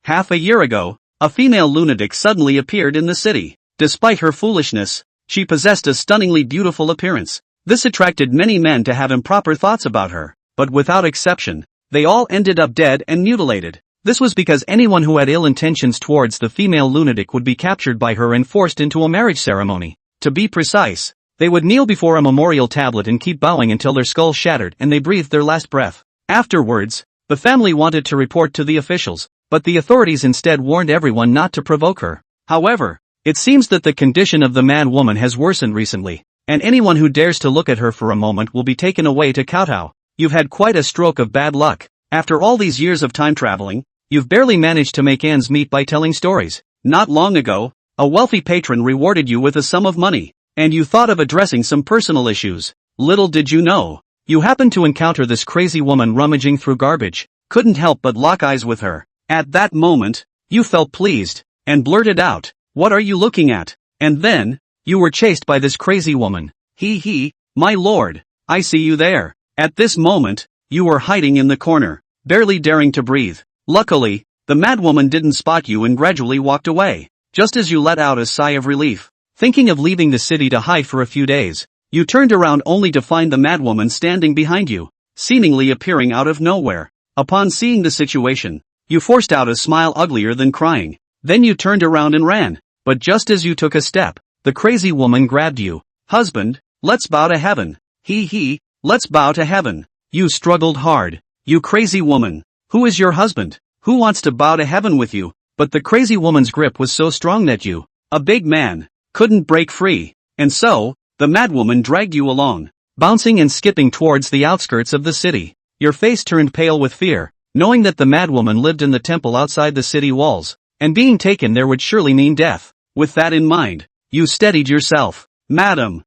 Half a year ago, a female lunatic suddenly appeared in the city. Despite her foolishness, she possessed a stunningly beautiful appearance. This attracted many men to have improper thoughts about her, but without exception, they all ended up dead and mutilated. This was because anyone who had ill intentions towards the female lunatic would be captured by her and forced into a marriage ceremony. To be precise, they would kneel before a memorial tablet and keep bowing until their skull shattered and they breathed their last breath. Afterwards, the family wanted to report to the officials, but the authorities instead warned everyone not to provoke her. However, it seems that the condition of the mad woman has worsened recently, and anyone who dares to look at her for a moment will be taken away to kowtow. You've had quite a stroke of bad luck. After all these years of time traveling, you've barely managed to make ends meet by telling stories. Not long ago, a wealthy patron rewarded you with a sum of money, and you thought of addressing some personal issues. Little did you know, you happened to encounter this crazy woman rummaging through garbage. Couldn't help but lock eyes with her. At that moment, you felt pleased, and blurted out, "What are you looking at?" And then, you were chased by this crazy woman. My lord, I see you there. At this moment, you were hiding in the corner, barely daring to breathe. Luckily, the madwoman didn't spot you and gradually walked away. Just as you let out a sigh of relief, thinking of leaving the city to hide for a few days, you turned around only to find the madwoman standing behind you, seemingly appearing out of nowhere. Upon seeing the situation, you forced out a smile uglier than crying. Then you turned around and ran. But just as you took a step, the crazy woman grabbed you. "Husband, let's bow to heaven." Let's bow to heaven. You struggled hard. You crazy woman. Who is your husband? Who wants to bow to heaven with you? But the crazy woman's grip was so strong that you, a big man, couldn't break free. And so, the madwoman dragged you along, bouncing and skipping towards the outskirts of the city. Your face turned pale with fear, knowing that the madwoman lived in the temple outside the city walls, and being taken there would surely mean death. With that in mind, you steadied yourself. Madam,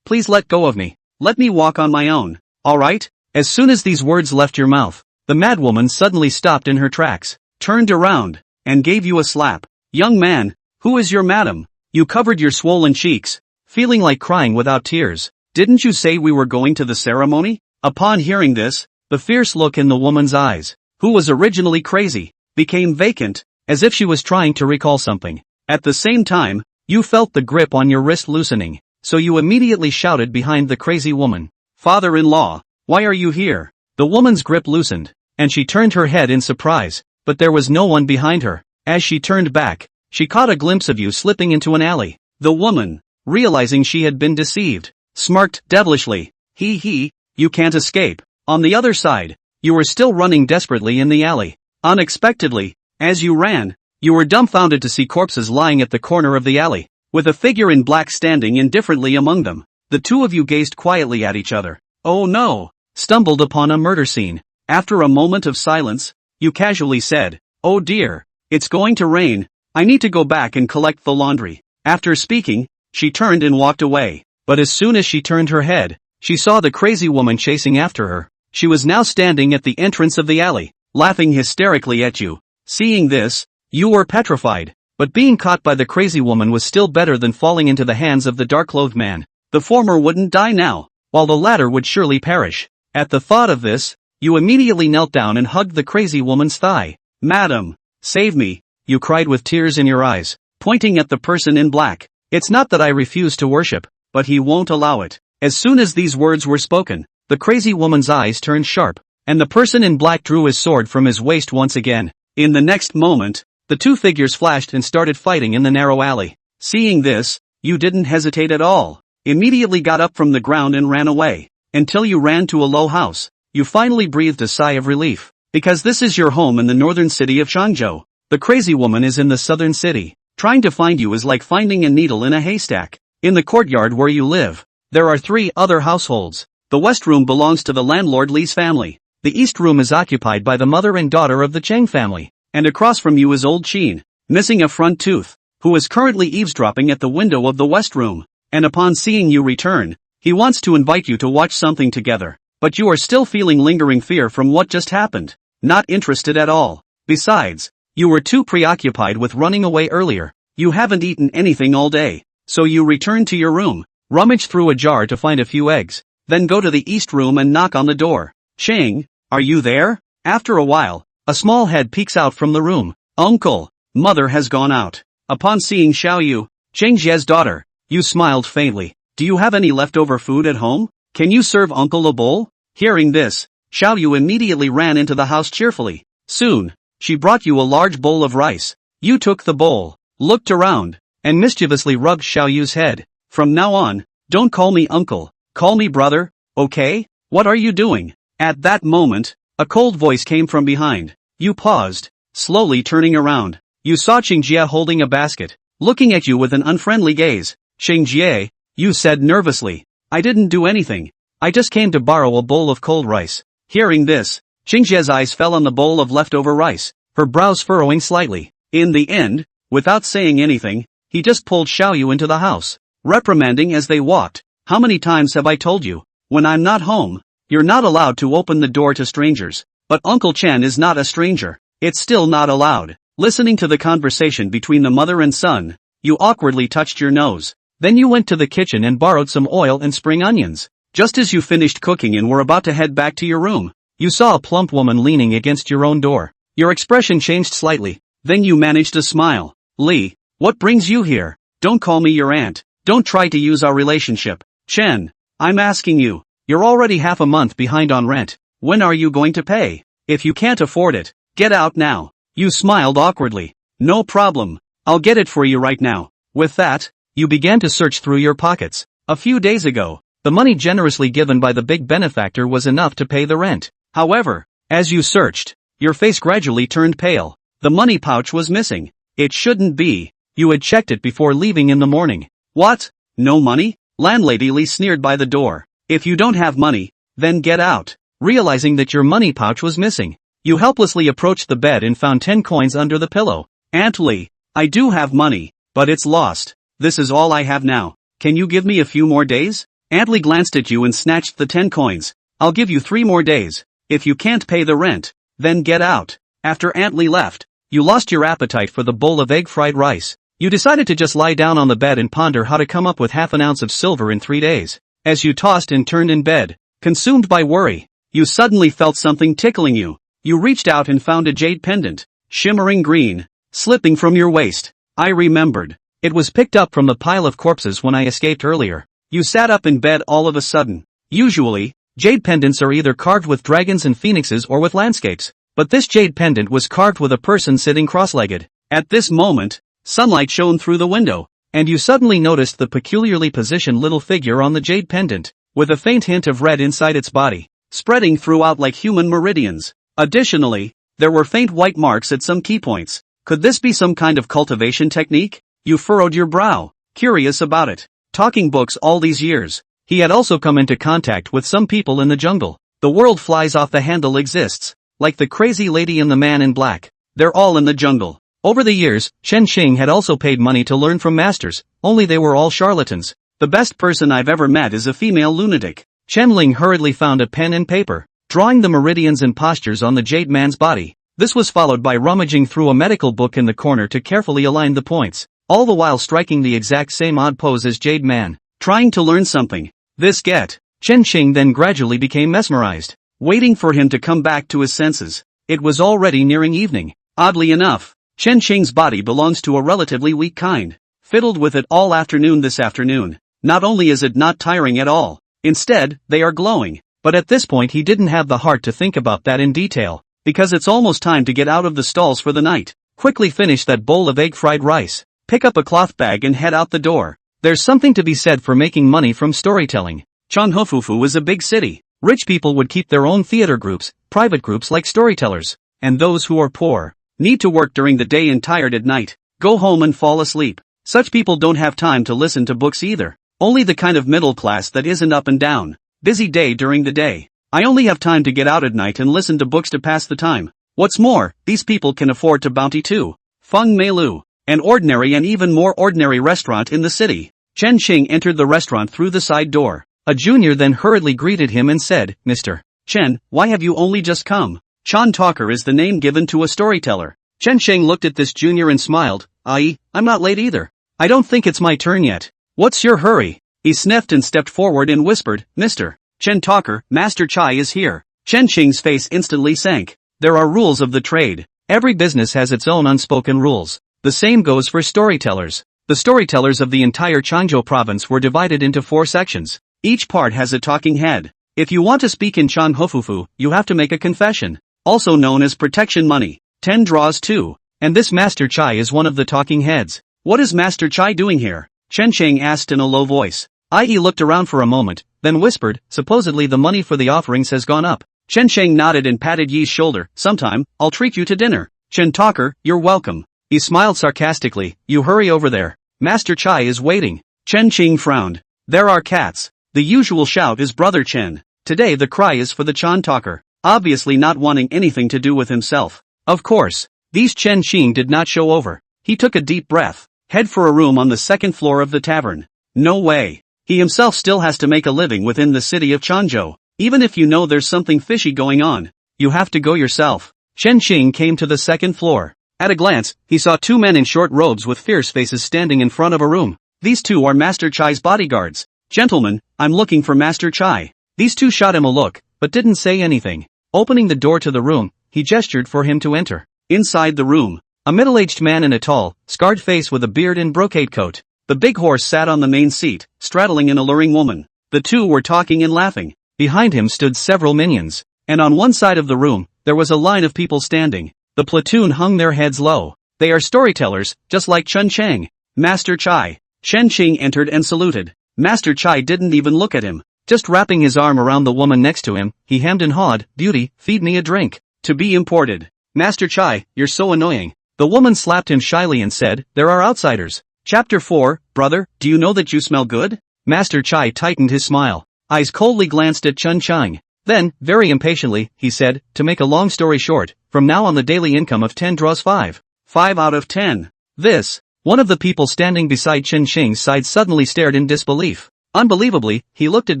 please let go of me. Let me walk on my own, alright?" As soon as these words left your mouth, the madwoman suddenly stopped in her tracks, turned around, and gave you a slap. "Young man, who is your madam?" You covered your swollen cheeks, feeling like crying without tears. "Didn't you say we were going to the ceremony?" Upon hearing this, the fierce look in the woman's eyes, who was originally crazy, became vacant, as if she was trying to recall something. At the same time, you felt the grip on your wrist loosening, so you immediately shouted behind the crazy woman, "Father-in-law, why are you here?" The woman's grip loosened, and she turned her head in surprise, but there was no one behind her. As she turned back, she caught a glimpse of you slipping into an alley. The woman, realizing she had been deceived, smirked devilishly. You can't escape." On the other side, you were still running desperately in the alley. Unexpectedly, as you ran, you were dumbfounded to see corpses lying at the corner of the alley, with a figure in black standing indifferently among them. The two of you gazed quietly at each other. "Oh no!" Stumbled upon a murder scene. After a moment of silence, you casually said, "Oh dear, it's going to rain. I need to go back and collect the laundry." After speaking, she turned and walked away. But as soon as she turned her head, she saw the crazy woman chasing after her. She was now standing at the entrance of the alley, laughing hysterically at you. Seeing this, you were petrified. But being caught by the crazy woman was still better than falling into the hands of the dark-clothed man. The former wouldn't die now, while the latter would surely perish. At the thought of this, you immediately knelt down and hugged the crazy woman's thigh. "Madam, save me," you cried with tears in your eyes, pointing at the person in black. "It's not that I refuse to worship, but he won't allow it." As soon as these words were spoken, the crazy woman's eyes turned sharp, and the person in black drew his sword from his waist once again. In the next moment, the two figures flashed and started fighting in the narrow alley. Seeing this, you didn't hesitate at all, immediately got up from the ground and ran away, until you ran to a low house. You finally breathed a sigh of relief, because this is your home in the northern city of Changzhou. The crazy woman is in the southern city. Trying to find you is like finding a needle in a haystack. In the courtyard where you live, there are 3 other households. The west room belongs to the landlord Li's family. The east room is occupied by the mother and daughter of the Cheng family. And across from you is old Qin, missing a front tooth, who is currently eavesdropping at the window of the west room. And upon seeing you return, he wants to invite you to watch something together. But you are still feeling lingering fear from what just happened. Not interested at all. Besides, you were too preoccupied with running away earlier. You haven't eaten anything all day. So you return to your room, rummage through a jar to find a few eggs, then go to the east room and knock on the door. "Cheng, are you there?" After a while, A small head peeks out from the room. Uncle, mother has gone out. Upon seeing Xiaoyu, Cheng Jie's daughter, Yu smiled faintly. Do you have any leftover food at home? Can you serve uncle a bowl? Hearing this, Xiaoyu immediately ran into the house cheerfully. Soon, she brought Yu a large bowl of rice. Yu took the bowl, looked around, and mischievously rubbed Xiaoyu's head. From now on, don't call me uncle, call me brother, okay? What are you doing? At that moment, a cold voice came from behind. Yu paused, slowly turning around. Yu saw Cheng Jie holding a basket, looking at Yu with an unfriendly gaze. Cheng Jie, Yu said nervously. I didn't do anything. I just came to borrow a bowl of cold rice. Hearing this, Cheng Jie's eyes fell on the bowl of leftover rice, her brows furrowing slightly. In the end, without saying anything, he just pulled Xiaoyu into the house, reprimanding as they walked. How many times have I told you? When I'm not home, you're not allowed to open the door to strangers. But Uncle Chen is not a stranger. It's still not allowed. Listening to the conversation between the mother and son, you awkwardly touched your nose. Then you went to the kitchen and borrowed some oil and spring onions. Just as you finished cooking and were about to head back to your room, you saw a plump woman leaning against your own door. Your expression changed slightly. Then you managed to smile. Li, what brings you here? Don't call me your aunt. Don't try to use our relationship. Chen, I'm asking you. You're already half a month behind on rent. When are you going to pay? If you can't afford it, get out now. You smiled awkwardly. No problem. I'll get it for you right now. With that, you began to search through your pockets. A few days ago, the money generously given by the big benefactor was enough to pay the rent. However, as you searched, your face gradually turned pale. The money pouch was missing. It shouldn't be. You had checked it before leaving in the morning. What? No money? Landlady Li sneered by the door. If you don't have money, then get out. Realizing that your money pouch was missing, you helplessly approached the bed and found 10 coins under the pillow. Aunt Li, I do have money, but it's lost. This is all I have now. Can you give me a few more days? Aunt Li glanced at you and snatched the 10 coins. I'll give you 3 more days. If you can't pay the rent, then get out. After Aunt Li left, you lost your appetite for the bowl of egg fried rice. You decided to just lie down on the bed and ponder how to come up with half an ounce of silver in 3 days. As you tossed and turned in bed, consumed by worry, you suddenly felt something tickling you. You reached out and found a jade pendant, shimmering green, slipping from your waist. I remembered. It was picked up from the pile of corpses when I escaped earlier. You sat up in bed all of a sudden. Usually, jade pendants are either carved with dragons and phoenixes or with landscapes. But this jade pendant was carved with a person sitting cross-legged. At this moment, sunlight shone through the window, and you suddenly noticed the peculiarly positioned little figure on the jade pendant, with a faint hint of red inside its body, spreading throughout like human meridians. Additionally, there were faint white marks at some key points. Could this be some kind of cultivation technique? You furrowed your brow, curious about it. Talking books all these years, he had also come into contact with some people in the jungle. The world flies off the handle exists, like the crazy lady and the man in black. They're all in the jungle. Over the years, Chen Xing had also paid money to learn from masters, only they were all charlatans. The best person I've ever met is a female lunatic. Chen Ling hurriedly found a pen and paper, drawing the meridians and postures on the jade man's body. This was followed by rummaging through a medical book in the corner to carefully align the points, all the while striking the exact same odd pose as Jade Man, trying to learn something. Chen Xing then gradually became mesmerized, waiting for him to come back to his senses. It was already nearing evening. Oddly enough, Chen Xing's body belongs to a relatively weak kind. Fiddled with it all afternoon this afternoon. Not only is it not tiring at all, instead, they are glowing. But at this point he didn't have the heart to think about that in detail, because it's almost time to get out of the stalls for the night. Quickly finish that bowl of egg fried rice, pick up a cloth bag and head out the door. There's something to be said for making money from storytelling. Changhufufu is a big city. Rich people would keep their own theater groups, private groups like storytellers, and those who are poor need to work during the day and tired at night, go home and fall asleep. Such people don't have time to listen to books either. Only the kind of middle class that isn't up and down, busy day during the day. I only have time to get out at night and listen to books to pass the time. What's more, these people can afford to bounty too. Feng Meilu, an ordinary and even more ordinary restaurant in the city. Chen Xing entered the restaurant through the side door. A junior then hurriedly greeted him and said, Mr. Chen, why have you only just come? Chan Talker is the name given to a storyteller. Chen Xing looked at this junior and smiled. I'm not late either. I don't think it's my turn yet. What's your hurry? He sniffed and stepped forward and whispered, Mr. Chen Talker, Master Chai is here. Chen Xing's face instantly sank. There are rules of the trade. Every business has its own unspoken rules. The same goes for storytellers. The storytellers of the entire Chanzhou province were divided into 4 sections. Each part has a talking head. If you want to speak in Chanhofufu, you have to make a confession, also known as protection money. 10 draws too. And this Master Chai is one of the talking heads. What is Master Chai doing here? Chen Cheng asked in a low voice. Ie looked around for a moment, then whispered, supposedly the money for the offerings has gone up. Chen Cheng nodded and patted Yi's shoulder. Sometime, I'll treat you to dinner. Chen Talker, you're welcome. He smiled sarcastically. You hurry over there. Master Chai is waiting. Chen Cheng frowned. There are cats. The usual shout is Brother Chen. Today the cry is for the Chan Talker, obviously not wanting anything to do with himself. Of course, these Chen Cheng did not show over. He took a deep breath. Head for a room on the 2nd floor of the tavern. No way. He himself still has to make a living within the city of Chanzhou. Even if you know there's something fishy going on, you have to go yourself. Chen Cheng came to the 2nd floor. At a glance, he saw 2 men in short robes with fierce faces standing in front of a room. These 2 are Master Chai's bodyguards. Gentlemen, I'm looking for Master Chai. These 2 shot him a look, but didn't say anything. Opening the door to the room, he gestured for him to enter. Inside the room, a middle-aged man in a tall, scarred face with a beard and brocade coat. The big horse sat on the main seat, straddling an alluring woman. The 2 were talking and laughing. Behind him stood several minions, and on one side of the room, there was a line of people standing. The platoon hung their heads low. They are storytellers, just like Chen Cheng. Master Chai. Chen Cheng entered and saluted. Master Chai didn't even look at him. Just wrapping his arm around the woman next to him, he hemmed and hawed, Beauty, feed me a drink. To be imported. Master Chai, you're so annoying. The woman slapped him shyly and said, there are outsiders. Chapter 4, Brother, do you know that you smell good? Master Chai tightened his smile. Eyes coldly glanced at Chen Cheng. Then, very impatiently, he said, to make a long story short, from now on the daily income of 10 draws 5. 5 out of 10. This. One of the people standing beside Chen Cheng's side suddenly stared in disbelief. Unbelievably, he looked at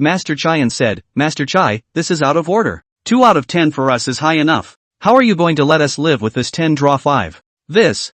Master Chai and said, Master Chai, this is out of order. 2 out of 10 for us is high enough. How are you going to let us live with this 10 draw 5? This.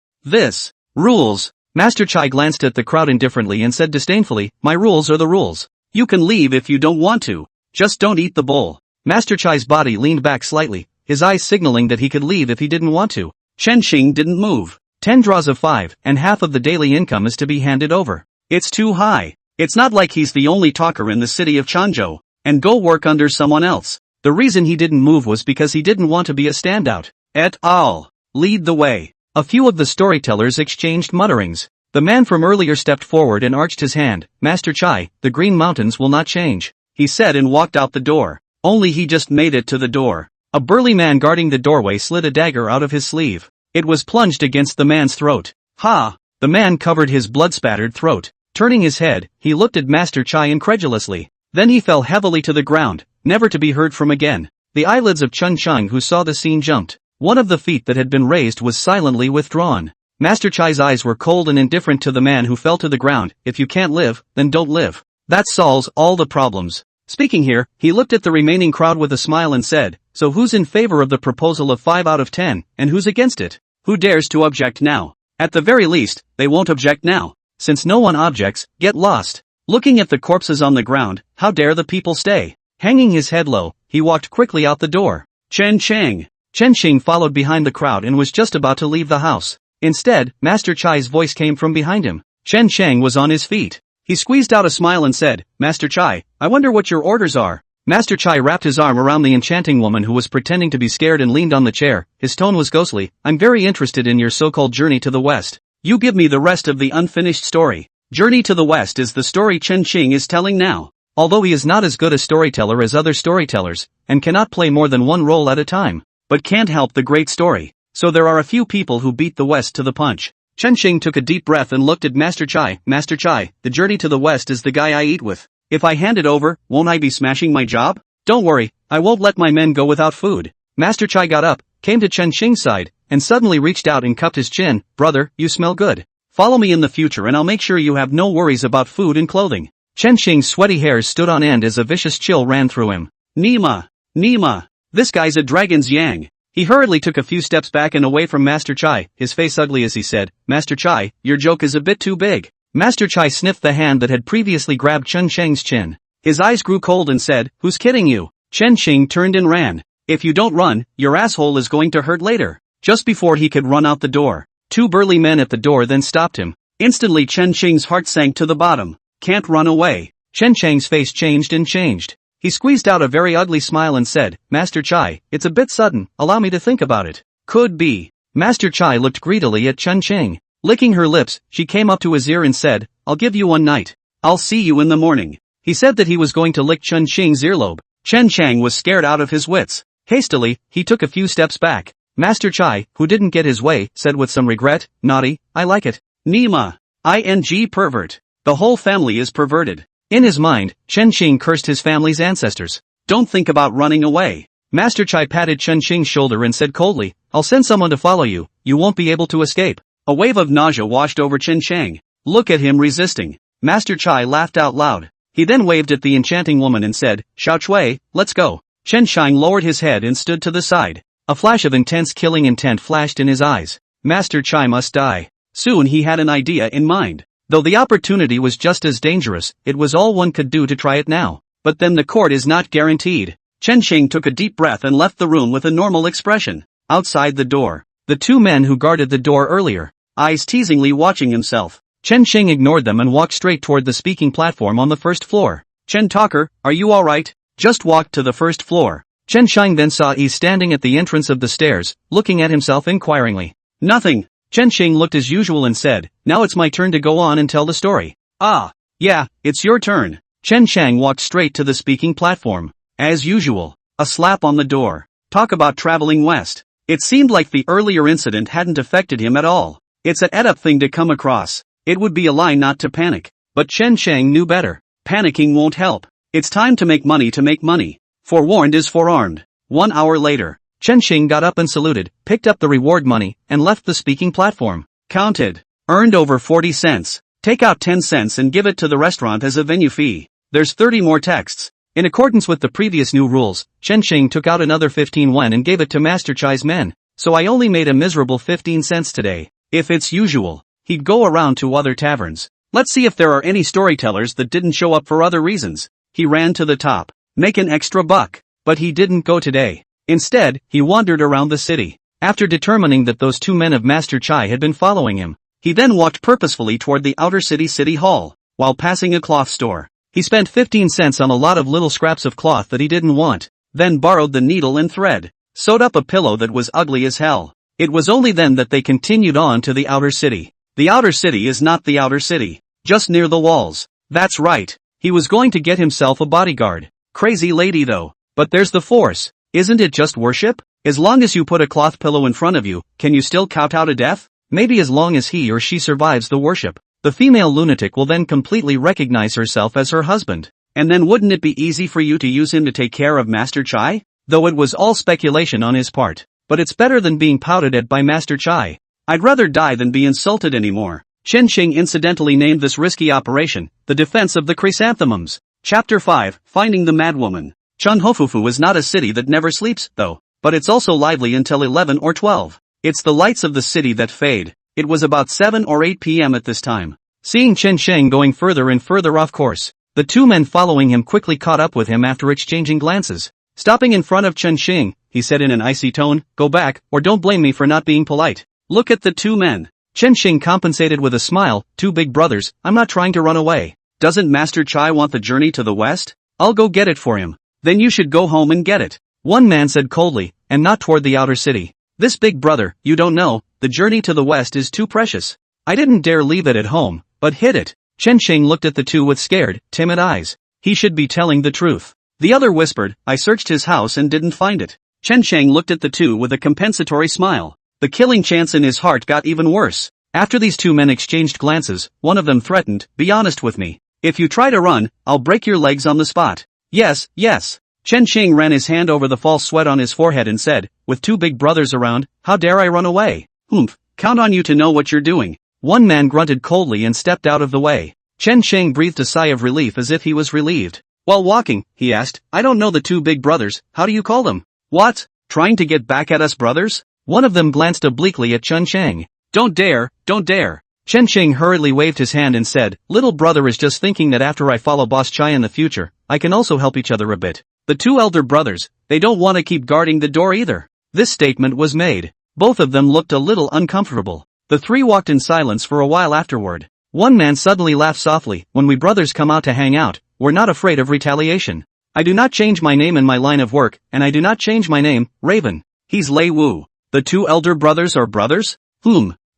Rules. Master Chai glanced at the crowd indifferently and said disdainfully, my rules are the rules. You can leave if you don't want to. Just don't eat the bowl. Master Chai's body leaned back slightly, his eyes signaling that he could leave if he didn't want to. Chen Cheng didn't move. 10 draws of 5, and half of the daily income is to be handed over. It's too high. It's not like he's the only talker in the city of Chanzhou, and go work under someone else. The reason he didn't move was because he didn't want to be a standout. Et al. Lead the way. A few of the storytellers exchanged mutterings. The man from earlier stepped forward and arched his hand. Master Chai, the Green Mountains will not change, he said and walked out the door. Only he just made it to the door. A burly man guarding the doorway slid a dagger out of his sleeve. It was plunged against the man's throat. Ha! The man covered his blood-spattered throat. Turning his head, he looked at Master Chai incredulously. Then he fell heavily to the ground, never to be heard from again. The eyelids of Chen Cheng, who saw the scene, jumped. One of the feet that had been raised was silently withdrawn. Master Chai's eyes were cold and indifferent to the man who fell to the ground. If you can't live, then don't live. That solves all the problems. Speaking here, he looked at the remaining crowd with a smile and said, so who's in favor of the proposal of 5 out of 10, and who's against it? Who dares to object now? At the very least, they won't object now. Since no one objects, get lost. Looking at the corpses on the ground, how dare the people stay? Hanging his head low, he walked quickly out the door. Chen Cheng. Chen Cheng followed behind the crowd and was just about to leave the house. Instead, Master Chai's voice came from behind him. Chen Cheng was on his feet. He squeezed out a smile and said, Master Chai, I wonder what your orders are. Master Chai wrapped his arm around the enchanting woman who was pretending to be scared and leaned on the chair. His tone was ghostly. I'm very interested in your so-called journey to the west. You give me the rest of the unfinished story. Journey to the west is the story Chen Cheng is telling now. Although he is not as good a storyteller as other storytellers, and cannot play more than one role at a time, but can't help the great story. So there are a few people who beat the west to the punch. Chen Cheng took a deep breath and looked at Master Chai. Master Chai, the journey to the west is the guy I eat with. If I hand it over, won't I be smashing my job? Don't worry, I won't let my men go without food. Master Chai got up, came to Chen Cheng's side, and suddenly reached out and cupped his chin. Brother, you smell good. Follow me in the future and I'll make sure you have no worries about food and clothing. Chen Cheng's sweaty hairs stood on end as a vicious chill ran through him. Nima. This guy's a dragon's yang. He hurriedly took a few steps back and away from Master Chai, his face ugly as he said, Master Chai, your joke is a bit too big. Master Chai sniffed the hand that had previously grabbed Chen Cheng's chin. His eyes grew cold and said, who's kidding you? Chen Cheng turned and ran. If you don't run, your asshole is going to hurt later. Just before he could run out the door, two burly men at the door then stopped him. Instantly Chen Sheng's heart sank to the bottom. Can't run away. Chen Sheng's face changed and changed. He squeezed out a very ugly smile and said, Master Chai, it's a bit sudden, allow me to think about it. Could be. Master Chai looked greedily at Chen Sheng. Licking her lips, she came up to his ear and said, I'll give you one night. I'll see you in the morning. He said that he was going to lick Chen Sheng's earlobe. Chen Sheng was scared out of his wits. Hastily, he took a few steps back. Master Chai, who didn't get his way, said with some regret, naughty, I like it. Nima. ING pervert. The whole family is perverted. In his mind, Chen Sheng cursed his family's ancestors. Don't think about running away. Master Chai patted Chen Sheng's shoulder and said coldly, I'll send someone to follow you, you won't be able to escape. A wave of nausea washed over Chen Sheng. Look at him resisting. Master Chai laughed out loud. He then waved at the enchanting woman and said, Xiao Chui, let's go. Chen Sheng lowered his head and stood to the side. A flash of intense killing intent flashed in his eyes. Master Chai must die. Soon he had an idea in mind. Though the opportunity was just as dangerous, it was all one could do to try it now. But then the court is not guaranteed. Chen Sheng took a deep breath and left the room with a normal expression. Outside the door, the two men who guarded the door earlier, eyes teasingly watching himself. Chen Sheng ignored them and walked straight toward the speaking platform on the first floor. Chen Talker, are you alright? Just walked to the first floor. Chen Sheng then saw Yi standing at the entrance of the stairs, looking at himself inquiringly. Nothing. Chen Sheng looked as usual and said, now it's my turn to go on and tell the story. Ah. Yeah, it's your turn. Chen Sheng walked straight to the speaking platform. As usual. A slap on the door. Talk about traveling west. It seemed like the earlier incident hadn't affected him at all. It's an ed-up thing to come across. It would be a lie not to panic. But Chen Sheng knew better. Panicking won't help. It's time to make money to make money. Forewarned is forearmed. 1 hour later, Chen Sheng got up and saluted, picked up the reward money, and left the speaking platform. Counted. Earned over 40 cents. Take out 10 cents and give it to the restaurant as a venue fee. There's 30 more texts. In accordance with the previous new rules, Chen Sheng took out another 15 yuan and gave it to Master Chai's men. So I only made a miserable 15 cents today. If it's usual, he'd go around to other taverns. Let's see if there are any storytellers that didn't show up for other reasons. He ran to the top. Make an extra buck. But he didn't go today. Instead, he wandered around the city. After determining that those two men of Master Chai had been following him, he then walked purposefully toward the outer city hall. While passing a cloth store, he spent 15 cents on a lot of little scraps of cloth that he didn't want, then borrowed the needle and thread, sewed up a pillow that was ugly as hell. It was only then that they continued on to the outer city. The outer city is not the outer city, just near the walls. That's right, he was going to get himself a bodyguard. Crazy lady though. But there's the force. Isn't it just worship? As long as you put a cloth pillow in front of you, can you still kowtow to death? Maybe as long as he or she survives the worship, the female lunatic will then completely recognize herself as her husband. And then wouldn't it be easy for you to use him to take care of Master Chai? Though it was all speculation on his part. But it's better than being pouted at by Master Chai. I'd rather die than be insulted anymore. Chen Sheng incidentally named this risky operation, the defense of the chrysanthemums. Chapter 5, Finding the Madwoman. Chunhofufu is not a city that never sleeps, though, but it's also lively until 11 or 12. It's the lights of the city that fade. It was about 7 or 8 p.m. at this time. Seeing Chen Sheng going further and further off course, the two men following him quickly caught up with him after exchanging glances. Stopping in front of Chen Sheng, he said in an icy tone, go back, or don't blame me for not being polite. Look at the two men. Chen Sheng compensated with a smile, two big brothers, I'm not trying to run away. Doesn't Master Chai want the journey to the west? I'll go get it for him. Then you should go home and get it. One man said coldly, and not toward the outer city. This big brother, you don't know, the journey to the west is too precious. I didn't dare leave it at home, but hid it. Chen Sheng looked at the two with scared, timid eyes. He should be telling the truth. The other whispered, I searched his house and didn't find it. Chen Sheng looked at the two with a compensatory smile. The killing chance in his heart got even worse. After these two men exchanged glances, one of them threatened, be honest with me. If you try to run, I'll break your legs on the spot. Yes, yes. Chen Sheng ran his hand over the false sweat on his forehead and said, with two big brothers around, how dare I run away? Humph, count on you to know what you're doing. One man grunted coldly and stepped out of the way. Chen Sheng breathed a sigh of relief as if he was relieved. While walking, he asked, I don't know the two big brothers, how do you call them? What? Trying to get back at us brothers? One of them glanced obliquely at Chen Sheng. Don't dare, don't dare. Chen Sheng hurriedly waved his hand and said, little brother is just thinking that after I follow Boss Chai in the future, I can also help each other a bit. The two elder brothers, they don't want to keep guarding the door either. This statement was made. Both of them looked a little uncomfortable. The three walked in silence for a while afterward. One man suddenly laughed softly. When we brothers come out to hang out, we're not afraid of retaliation. I do not change my name in my line of work, and I do not change my name, Raven. He's Lei Wu. The two elder brothers are brothers?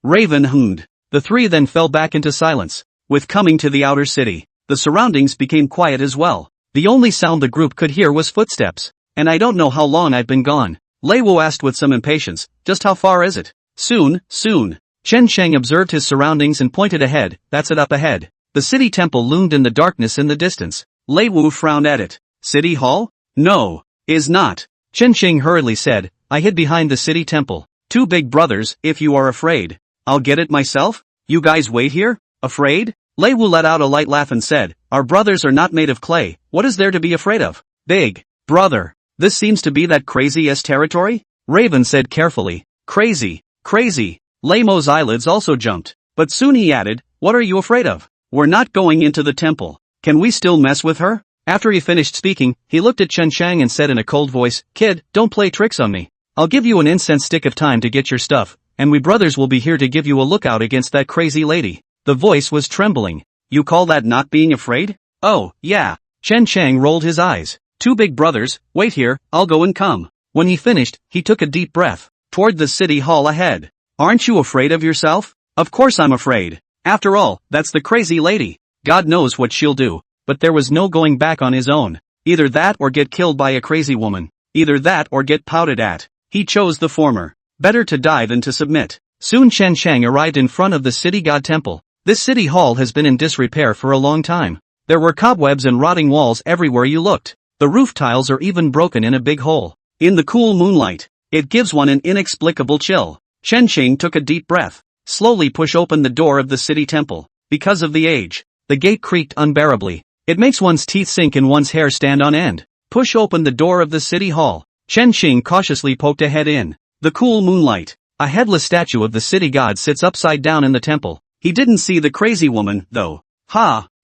Raven hummed. The three then fell back into silence. With coming to the outer city, the surroundings became quiet as well. The only sound the group could hear was footsteps. And I don't know how long I've been gone. Lei Wu asked with some impatience, just how far is it? Soon. Chen Sheng observed his surroundings and pointed ahead. That's it up ahead. The city temple loomed in the darkness in the distance. Lei Wu frowned at it. City hall? No, is not. Chen Sheng hurriedly said, I hid behind the city temple. Two big brothers, if you are afraid. I'll get it myself? You guys wait here? Afraid? Lei Wu let out a light laugh and said, our brothers are not made of clay. What is there to be afraid of? Big brother. This seems to be that crazy-ass territory? Raven said carefully. Crazy. Lei Mo's eyelids also jumped. But soon he added, what are you afraid of? We're not going into the temple. Can we still mess with her? After he finished speaking, he looked at Chen Shang and said in a cold voice, kid, don't play tricks on me. I'll give you an incense stick of time to get your stuff, and we brothers will be here to give you a lookout against that crazy lady. The voice was trembling. You call that not being afraid? Oh, yeah. Chen Shang rolled his eyes. Two big brothers, wait here, I'll go and come. When he finished, he took a deep breath. Toward the city hall ahead. Aren't you afraid of yourself? Of course I'm afraid. After all, that's the crazy lady. God knows what she'll do. But there was no going back on his own. Either that or get killed by a crazy woman. Either that or get pouted at. He chose the former. Better to die than to submit. Soon Chen Shang arrived in front of the city god temple. This city hall has been in disrepair for a long time. There were cobwebs and rotting walls everywhere you looked. The roof tiles are even broken in a big hole. In the cool moonlight, it gives one an inexplicable chill. Chen Shang took a deep breath. Slowly push open the door of the city temple. Because of the age, the gate creaked unbearably. It makes one's teeth sink and one's hair stand on end. Push open the door of the city hall. Chen Shang cautiously poked a head in. The cool moonlight. A headless statue of the city god sits upside down in the temple. He didn't see the crazy woman, though.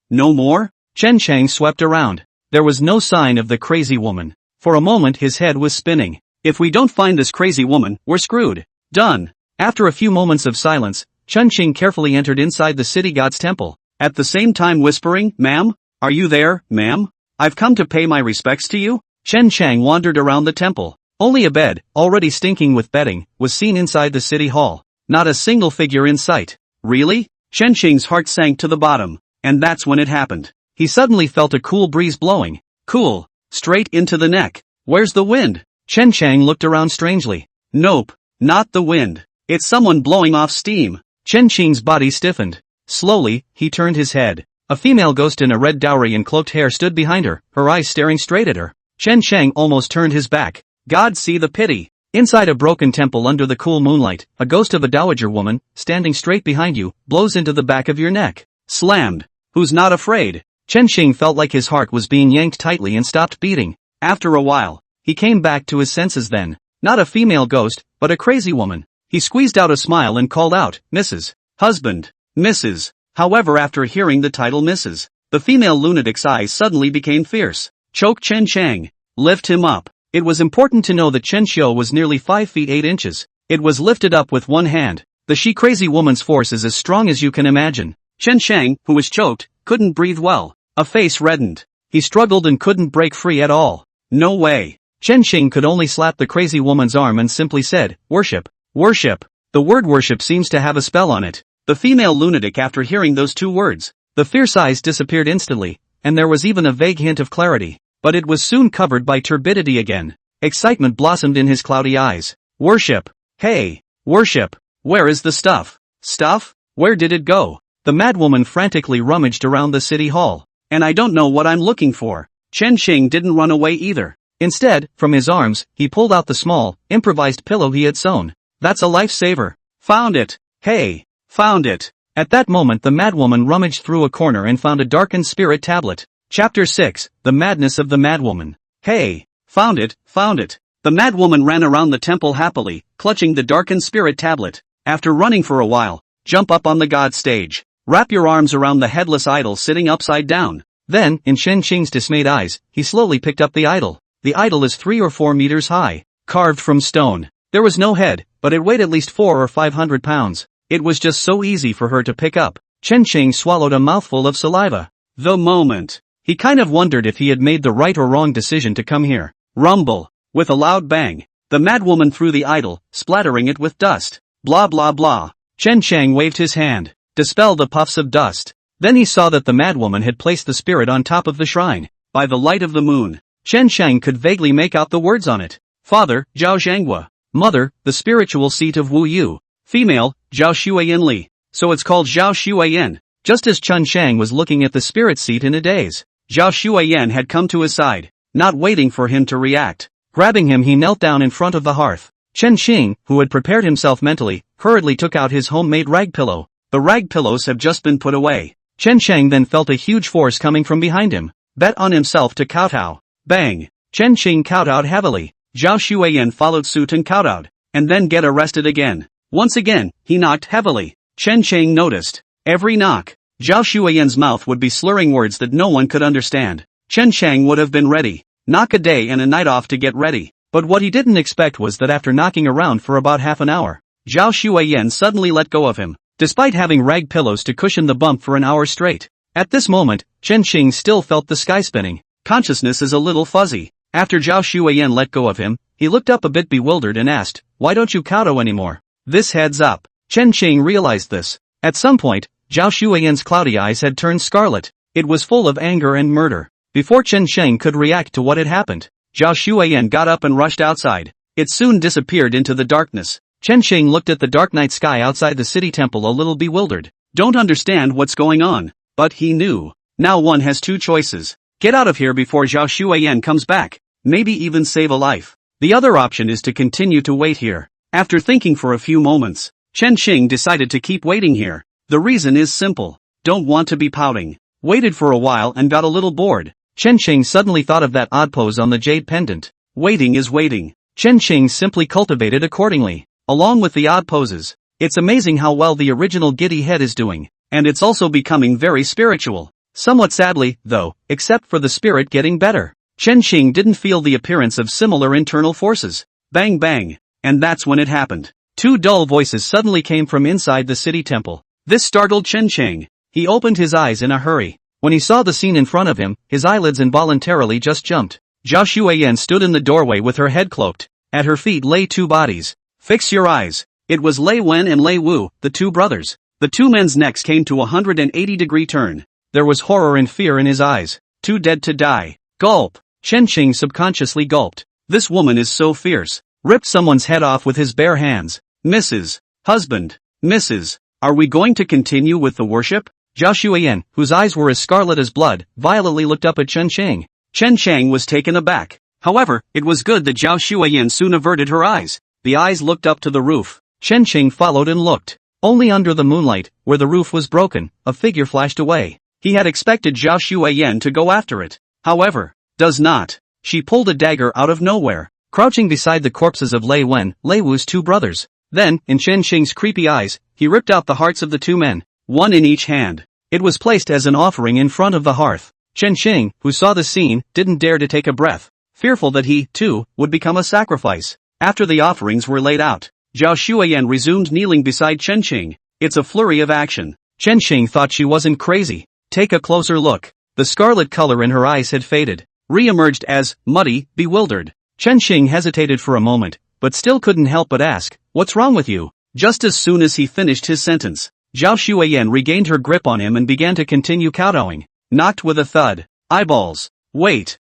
No more? Chen Shang swept around. There was no sign of the crazy woman. For a moment his head was spinning. If we don't find this crazy woman, we're screwed. Done. After a few moments of silence, Chen Shang carefully entered inside the city god's temple. At the same time whispering, ma'am? Are you there, ma'am? I've come to pay my respects to you? Chen Shang wandered around the temple. Only a bed, already stinking with bedding, was seen inside the city hall. Not a single figure in sight. Really? Chen Shang's heart sank to the bottom. And that's when it happened. He suddenly felt a cool breeze blowing. Cool. Straight into the neck. Where's the wind? Chen Shang looked around strangely. Nope. Not the wind. It's someone blowing off steam. Chen Shang's body stiffened. Slowly, he turned his head. A female ghost in a red dowry and cloaked hair stood behind her, her eyes staring straight at her. Chen Shang almost turned his back. God see the pity. Inside a broken temple under the cool moonlight, a ghost of a dowager woman, standing straight behind you, blows into the back of your neck. Slammed. Who's not afraid? Chen Shang felt like his heart was being yanked tightly and stopped beating. After a while, he came back to his senses then. Not a female ghost, but a crazy woman. He squeezed out a smile and called out, Mrs. Husband. Mrs. However, after hearing the title Mrs., the female lunatic's eyes suddenly became fierce. Choke Chen Shang. Lift him up. It was important to know that Chen Xiu was nearly 5 feet 8 inches. It was lifted up with one hand. The she-crazy woman's force is as strong as you can imagine. Chen Shang, who was choked, couldn't breathe well. A face reddened. He struggled and couldn't break free at all. No way. Chen Shang could only slap the crazy woman's arm and simply said, worship. Worship. The word worship seems to have a spell on it. The female lunatic, after hearing those two words, the fierce eyes disappeared instantly, and there was even a vague hint of clarity, but it was soon covered by turbidity again. Excitement blossomed in his cloudy eyes. Worship. Hey. Worship. Where is the stuff? Stuff? Where did it go? The madwoman frantically rummaged around the city hall. And I don't know what I'm looking for. Chen Shang didn't run away either. Instead, from his arms, he pulled out the small, improvised pillow he had sewn. That's a lifesaver. Found it. Hey. Found it. At that moment the madwoman rummaged through a corner and found a darkened spirit tablet. Chapter 6, The Madness of the Madwoman. Hey. Found it, found it. The madwoman ran around the temple happily, clutching the darkened spirit tablet. After running for a while, jump up on the god stage. Wrap your arms around the headless idol sitting upside down. Then, in Chen Shang's dismayed eyes, he slowly picked up the idol. The idol is 3 or 4 meters high, carved from stone. There was no head, but it weighed at least 400 or 500 pounds. It was just so easy for her to pick up. Chen Qing swallowed a mouthful of saliva. The moment. He kind of wondered if he had made the right or wrong decision to come here. Rumble. With a loud bang, the madwoman threw the idol, splattering it with dust. Blah blah blah. Chen Chang waved his hand, dispelled the puffs of dust. Then he saw that the madwoman had placed the spirit on top of the shrine. By the light of the moon, Chen Chang could vaguely make out the words on it. Father, Zhao Zhanghua. Mother, the spiritual seat of Wu Yu. Female, Zhao Xuayan Li. So it's called Zhao Xuayan. Just as Chen Chang was looking at the spirit seat in a daze, Zhao Xuayan had come to his side, not waiting for him to react. Grabbing him, he knelt down in front of the hearth. Chen Qing, who had prepared himself mentally, hurriedly took out his homemade rag pillow. The rag pillows have just been put away. Chen Chang then felt a huge force coming from behind him. Bet on himself to kowtow. Bang! Chen Qing kowtowed heavily. Zhao Xuayan followed suit and kowtowed, and then get arrested again. Once again, he knocked heavily. Chen Chang noticed. Every knock, Zhao Xuayan's mouth would be slurring words that no one could understand. Chen Chang would have been ready. Knock a day and a night off to get ready. But what he didn't expect was that after knocking around for about half an hour, Zhao Xuayan suddenly let go of him, despite having rag pillows to cushion the bump for an hour straight. At this moment, Chen Qing still felt the sky spinning. Consciousness is a little fuzzy. After Zhao Xuayan let go of him, he looked up a bit bewildered and asked, "Why don't you kowtow anymore?" This heads up. Chen Qing realized this. At some point, Zhao Xuayan's cloudy eyes had turned scarlet. It was full of anger and murder. Before Chen Cheng could react to what had happened, Zhao Xuayan got up and rushed outside. It soon disappeared into the darkness. Chen Cheng looked at the dark night sky outside the city temple a little bewildered. Don't understand what's going on. But he knew. Now one has two choices. Get out of here before Zhao Xuayan comes back. Maybe even save a life. The other option is to continue to wait here. After thinking for a few moments, Chen Qing decided to keep waiting here. The reason is simple. Don't want to be pouting. Waited for a while and got a little bored. Chen Qing suddenly thought of that odd pose on the jade pendant. Waiting is waiting. Chen Qing simply cultivated accordingly, along with the odd poses. It's amazing how well the original giddy head is doing, and it's also becoming very spiritual. Somewhat sadly, though, except for the spirit getting better. Chen Qing didn't feel the appearance of similar internal forces. Bang bang. And that's when it happened. Two dull voices suddenly came from inside the city temple. This startled Chen Qing. He opened his eyes in a hurry. When he saw the scene in front of him, his eyelids involuntarily just jumped. Zhao Xuayan stood in the doorway with her head cloaked. At her feet lay two bodies. Fix your eyes. It was Lei Wen and Lei Wu, the two brothers. The two men's necks came to a 180-degree turn. There was horror and fear in his eyes. Too dead to die. Gulp. Chen Qing subconsciously gulped. This woman is so fierce. Ripped someone's head off with his bare hands. Mrs. Husband. Mrs. Are we going to continue with the worship? Zhao Xuayan, whose eyes were as scarlet as blood, violently looked up at Chen Qing. Chen Chang was taken aback. However, it was good that Zhao Xuayan soon averted her eyes. The eyes looked up to the roof. Chen Qing followed and looked. Only under the moonlight, where the roof was broken, a figure flashed away. He had expected Zhao Xuayan to go after it. However, does not. She pulled a dagger out of nowhere, crouching beside the corpses of Lei Wen, Lei Wu's two brothers. Then, in Chen Qing's creepy eyes, he ripped out the hearts of the two men, one in each hand. It was placed as an offering in front of the hearth. Chen Qing, who saw the scene, didn't dare to take a breath, fearful that he, too, would become a sacrifice. After the offerings were laid out, Zhao Xuayan resumed kneeling beside Chen Qing. It's a flurry of action. Chen Qing thought she wasn't crazy. Take a closer look. The scarlet color in her eyes had faded, re-emerged as, muddy, bewildered. Chen Qing hesitated for a moment, but still couldn't help but ask, "What's wrong with you?" Just as soon as he finished his sentence, Zhao Xuayan regained her grip on him and began to continue kowtowing. Knocked with a thud. Eyeballs. Wait.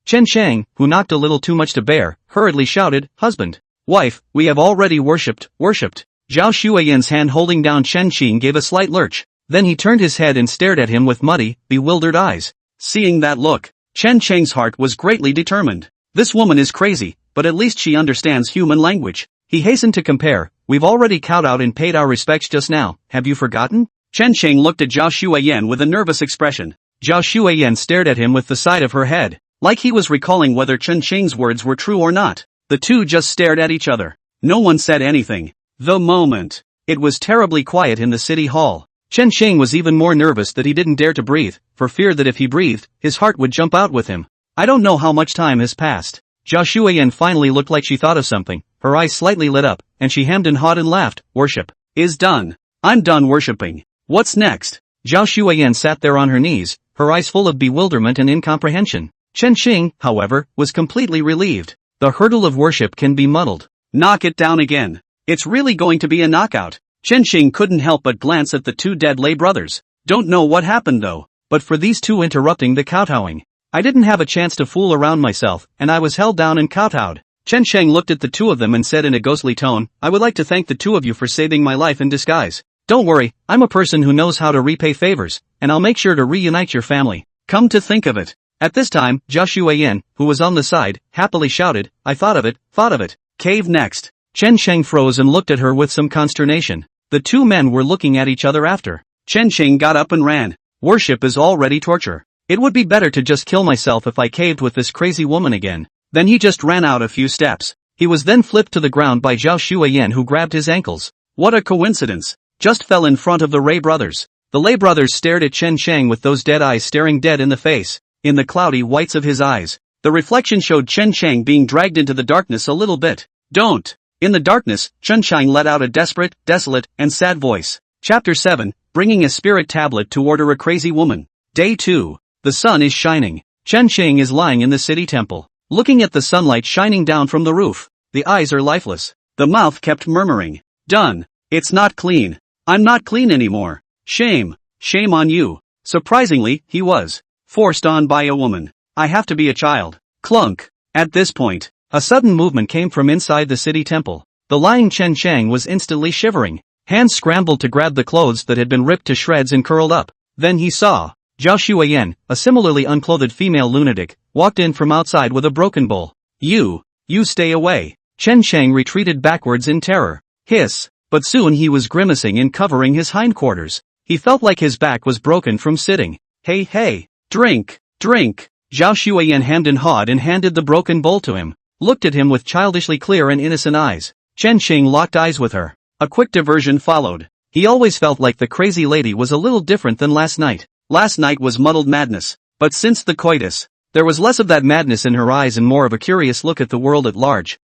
Chen Chang, who knocked a little too much to bear, hurriedly shouted, "Husband. Wife, we have already worshipped. Zhao Xuayan's hand holding down Chen Qing gave a slight lurch. Then he turned his head and stared at him with muddy, bewildered eyes. Seeing that look, Chen Cheng's heart was greatly determined. This woman is crazy, but at least she understands human language. He hastened to compare, "We've already kowtowed and paid our respects just now, have you forgotten?" Chen Cheng looked at Zhao Xuayan with a nervous expression. Zhao Xuayan stared at him with the side of her head, like he was recalling whether Chen Cheng's words were true or not. The two just stared at each other. No one said anything. The moment. It was terribly quiet in the city hall. Chen Cheng was even more nervous that he didn't dare to breathe, for fear that if he breathed, his heart would jump out with him. I don't know how much time has passed. Zhao Shuiyan finally looked like she thought of something, her eyes slightly lit up, and she hemmed and hawed and laughed. Worship is done. I'm done worshipping. What's next? Zhao Shuiyan sat there on her knees, her eyes full of bewilderment and incomprehension. Chen Xing, however, was completely relieved. The hurdle of worship can be muddled. Knock it down again. It's really going to be a knockout. Chen Xing couldn't help but glance at the two dead lay brothers. Don't know what happened though, but for these two interrupting the kowtowing. I didn't have a chance to fool around myself, and I was held down and kowtowed. Chen Sheng looked at the two of them and said in a ghostly tone, I would like to thank the two of you for saving my life in disguise. Don't worry, I'm a person who knows how to repay favors, and I'll make sure to reunite your family. Come to think of it. At this time, Zhao Shuiyan, who was on the side, happily shouted, I thought of it. Cave next. Chen Sheng froze and looked at her with some consternation. The two men were looking at each other after. Chen Sheng got up and ran. Worship is already torture. It would be better to just kill myself if I caved with this crazy woman again. Then he just ran out a few steps. He was then flipped to the ground by Zhao Shuiyan, who grabbed his ankles. What a coincidence. Just fell in front of the Ray brothers. The Lay brothers stared at Chen Sheng with those dead eyes staring dead in the face. In the cloudy whites of his eyes, the reflection showed Chen Sheng being dragged into the darkness a little bit. Don't. In the darkness, Chen Sheng let out a desperate, desolate, and sad voice. Chapter 7, Bringing a Spirit Tablet to Order a Crazy Woman. Day 2. The sun is shining. Chen Sheng is lying in the city temple, looking at the sunlight shining down from the roof. The eyes are lifeless. The mouth kept murmuring. Done. It's not clean. I'm not clean anymore. Shame. Shame on you. Surprisingly, he was forced on by a woman. I have to be a child. Clunk. At this point, a sudden movement came from inside the city temple. The lying Chen Sheng was instantly shivering. Hands scrambled to grab the clothes that had been ripped to shreds and curled up. Then he saw Zhao Shuiyan, a similarly unclothed female lunatic, walked in from outside with a broken bowl. You stay away. Chen Sheng retreated backwards in terror. Hiss. But soon he was grimacing and covering his hindquarters. He felt like his back was broken from sitting. Hey, drink. Zhao Shuiyan hemmed and hawed and handed the broken bowl to him. Looked at him with childishly clear and innocent eyes. Chen Sheng locked eyes with her. A quick diversion followed. He always felt like the crazy lady was a little different than last night. Last night was muddled madness. But since the coitus, there was less of that madness in her eyes and more of a curious look at the world at large.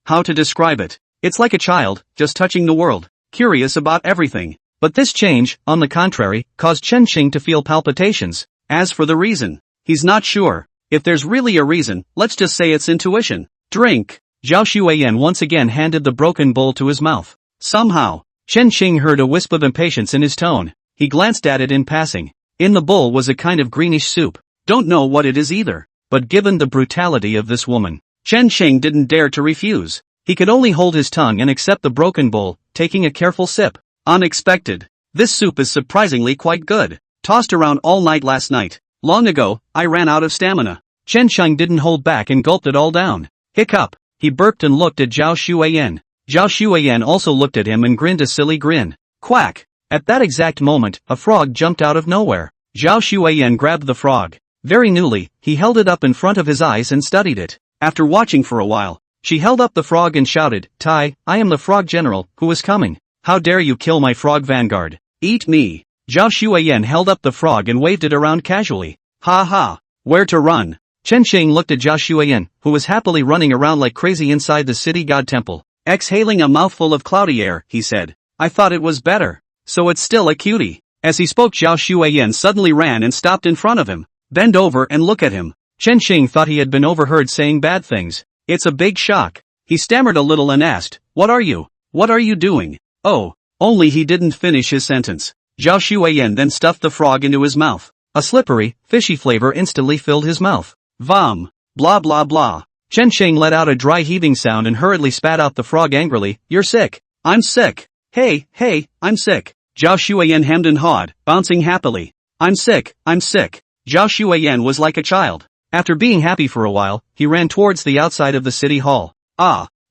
How to describe it? It's like a child, just touching the world, curious about everything. But this change, on the contrary, caused Chen Sheng to feel palpitations. As for the reason, he's not sure. If there's really a reason, let's just say it's intuition. Drink. Zhao Shuiyan once again handed the broken bowl to his mouth. Somehow, Chen Sheng heard a wisp of impatience in his tone. He glanced at it in passing. In the bowl was a kind of greenish soup. Don't know what it is either. But given the brutality of this woman, Chen Sheng didn't dare to refuse. He could only hold his tongue and accept the broken bowl, taking a careful sip. Unexpected. This soup is surprisingly quite good. Tossed around all night last night. Long ago, I ran out of stamina. Chen Sheng didn't hold back and gulped it all down. Hiccup. He burped and looked at Zhao Shuiyan. Zhao Shuiyan also looked at him and grinned a silly grin. Quack. At that exact moment, a frog jumped out of nowhere. Zhao Shuiyan grabbed the frog. Very newly, he held it up in front of his eyes and studied it. After watching for a while, she held up the frog and shouted, Tai, I am the frog general, who is coming. How dare you kill my frog vanguard? Eat me. Zhao Shuiyan held up the frog and waved it around casually. Ha ha. Where to run? Chen Sheng looked at Zhao Shuiyan, who was happily running around like crazy inside the city god temple. Exhaling a mouthful of cloudy air, he said. I thought it was better. So it's still a cutie. As he spoke, Zhao Shuiyan suddenly ran and stopped in front of him. Bend over and look at him. Chen Sheng thought he had been overheard saying bad things. It's a big shock. He stammered a little and asked, What are you? What are you doing? Oh, only he didn't finish his sentence. Zhao Shuiyan then stuffed the frog into his mouth. A slippery, fishy flavor instantly filled his mouth. Vom. Blah blah blah. Chen Sheng let out a dry heaving sound and hurriedly spat out the frog angrily. You're sick. I'm sick. Hey, I'm sick. Zhao Shuiyan hemmed and hawed, bouncing happily. I'm sick. Zhao Shuiyan was like a child. After being happy for a while, he ran towards the outside of the city hall.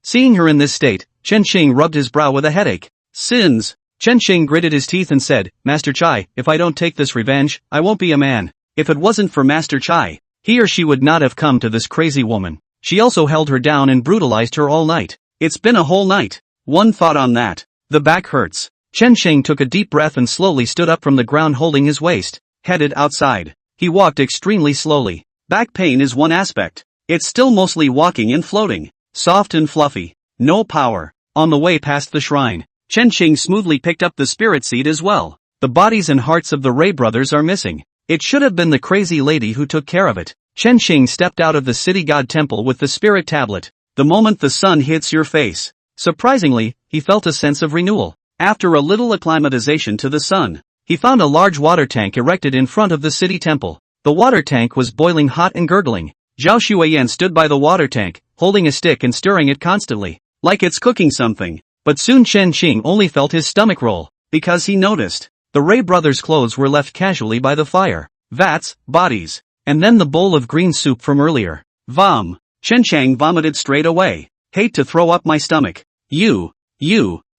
Seeing her in this state, Chen Sheng rubbed his brow with a headache. Sins. Chen Sheng gritted his teeth and said, Master Chai, if I don't take this revenge, I won't be a man. If it wasn't for Master Chai, he or she would not have come to this crazy woman. She also held her down and brutalized her all night. It's been a whole night. One thought on that. The back hurts. Chen Sheng took a deep breath and slowly stood up from the ground holding his waist, headed outside. He walked extremely slowly. Back pain is one aspect. It's still mostly walking and floating. Soft and fluffy. No power. On the way past the shrine, Chen Qing smoothly picked up the spirit seed as well. The bodies and hearts of the Ray brothers are missing. It should have been the crazy lady who took care of it. Chen Qing stepped out of the city god temple with the spirit tablet. The moment the sun hits your face. Surprisingly, he felt a sense of renewal. After a little acclimatization to the sun, he found a large water tank erected in front of the city temple. The water tank was boiling hot and gurgling. Zhao Xueyan stood by the water tank, holding a stick and stirring it constantly, like it's cooking something. But soon Chen Qing only felt his stomach roll, because he noticed the Ray brothers' clothes were left casually by the fire. Vats, bodies, and then the bowl of green soup from earlier. Vom. Chen Chang vomited straight away. Hate to throw up my stomach. You.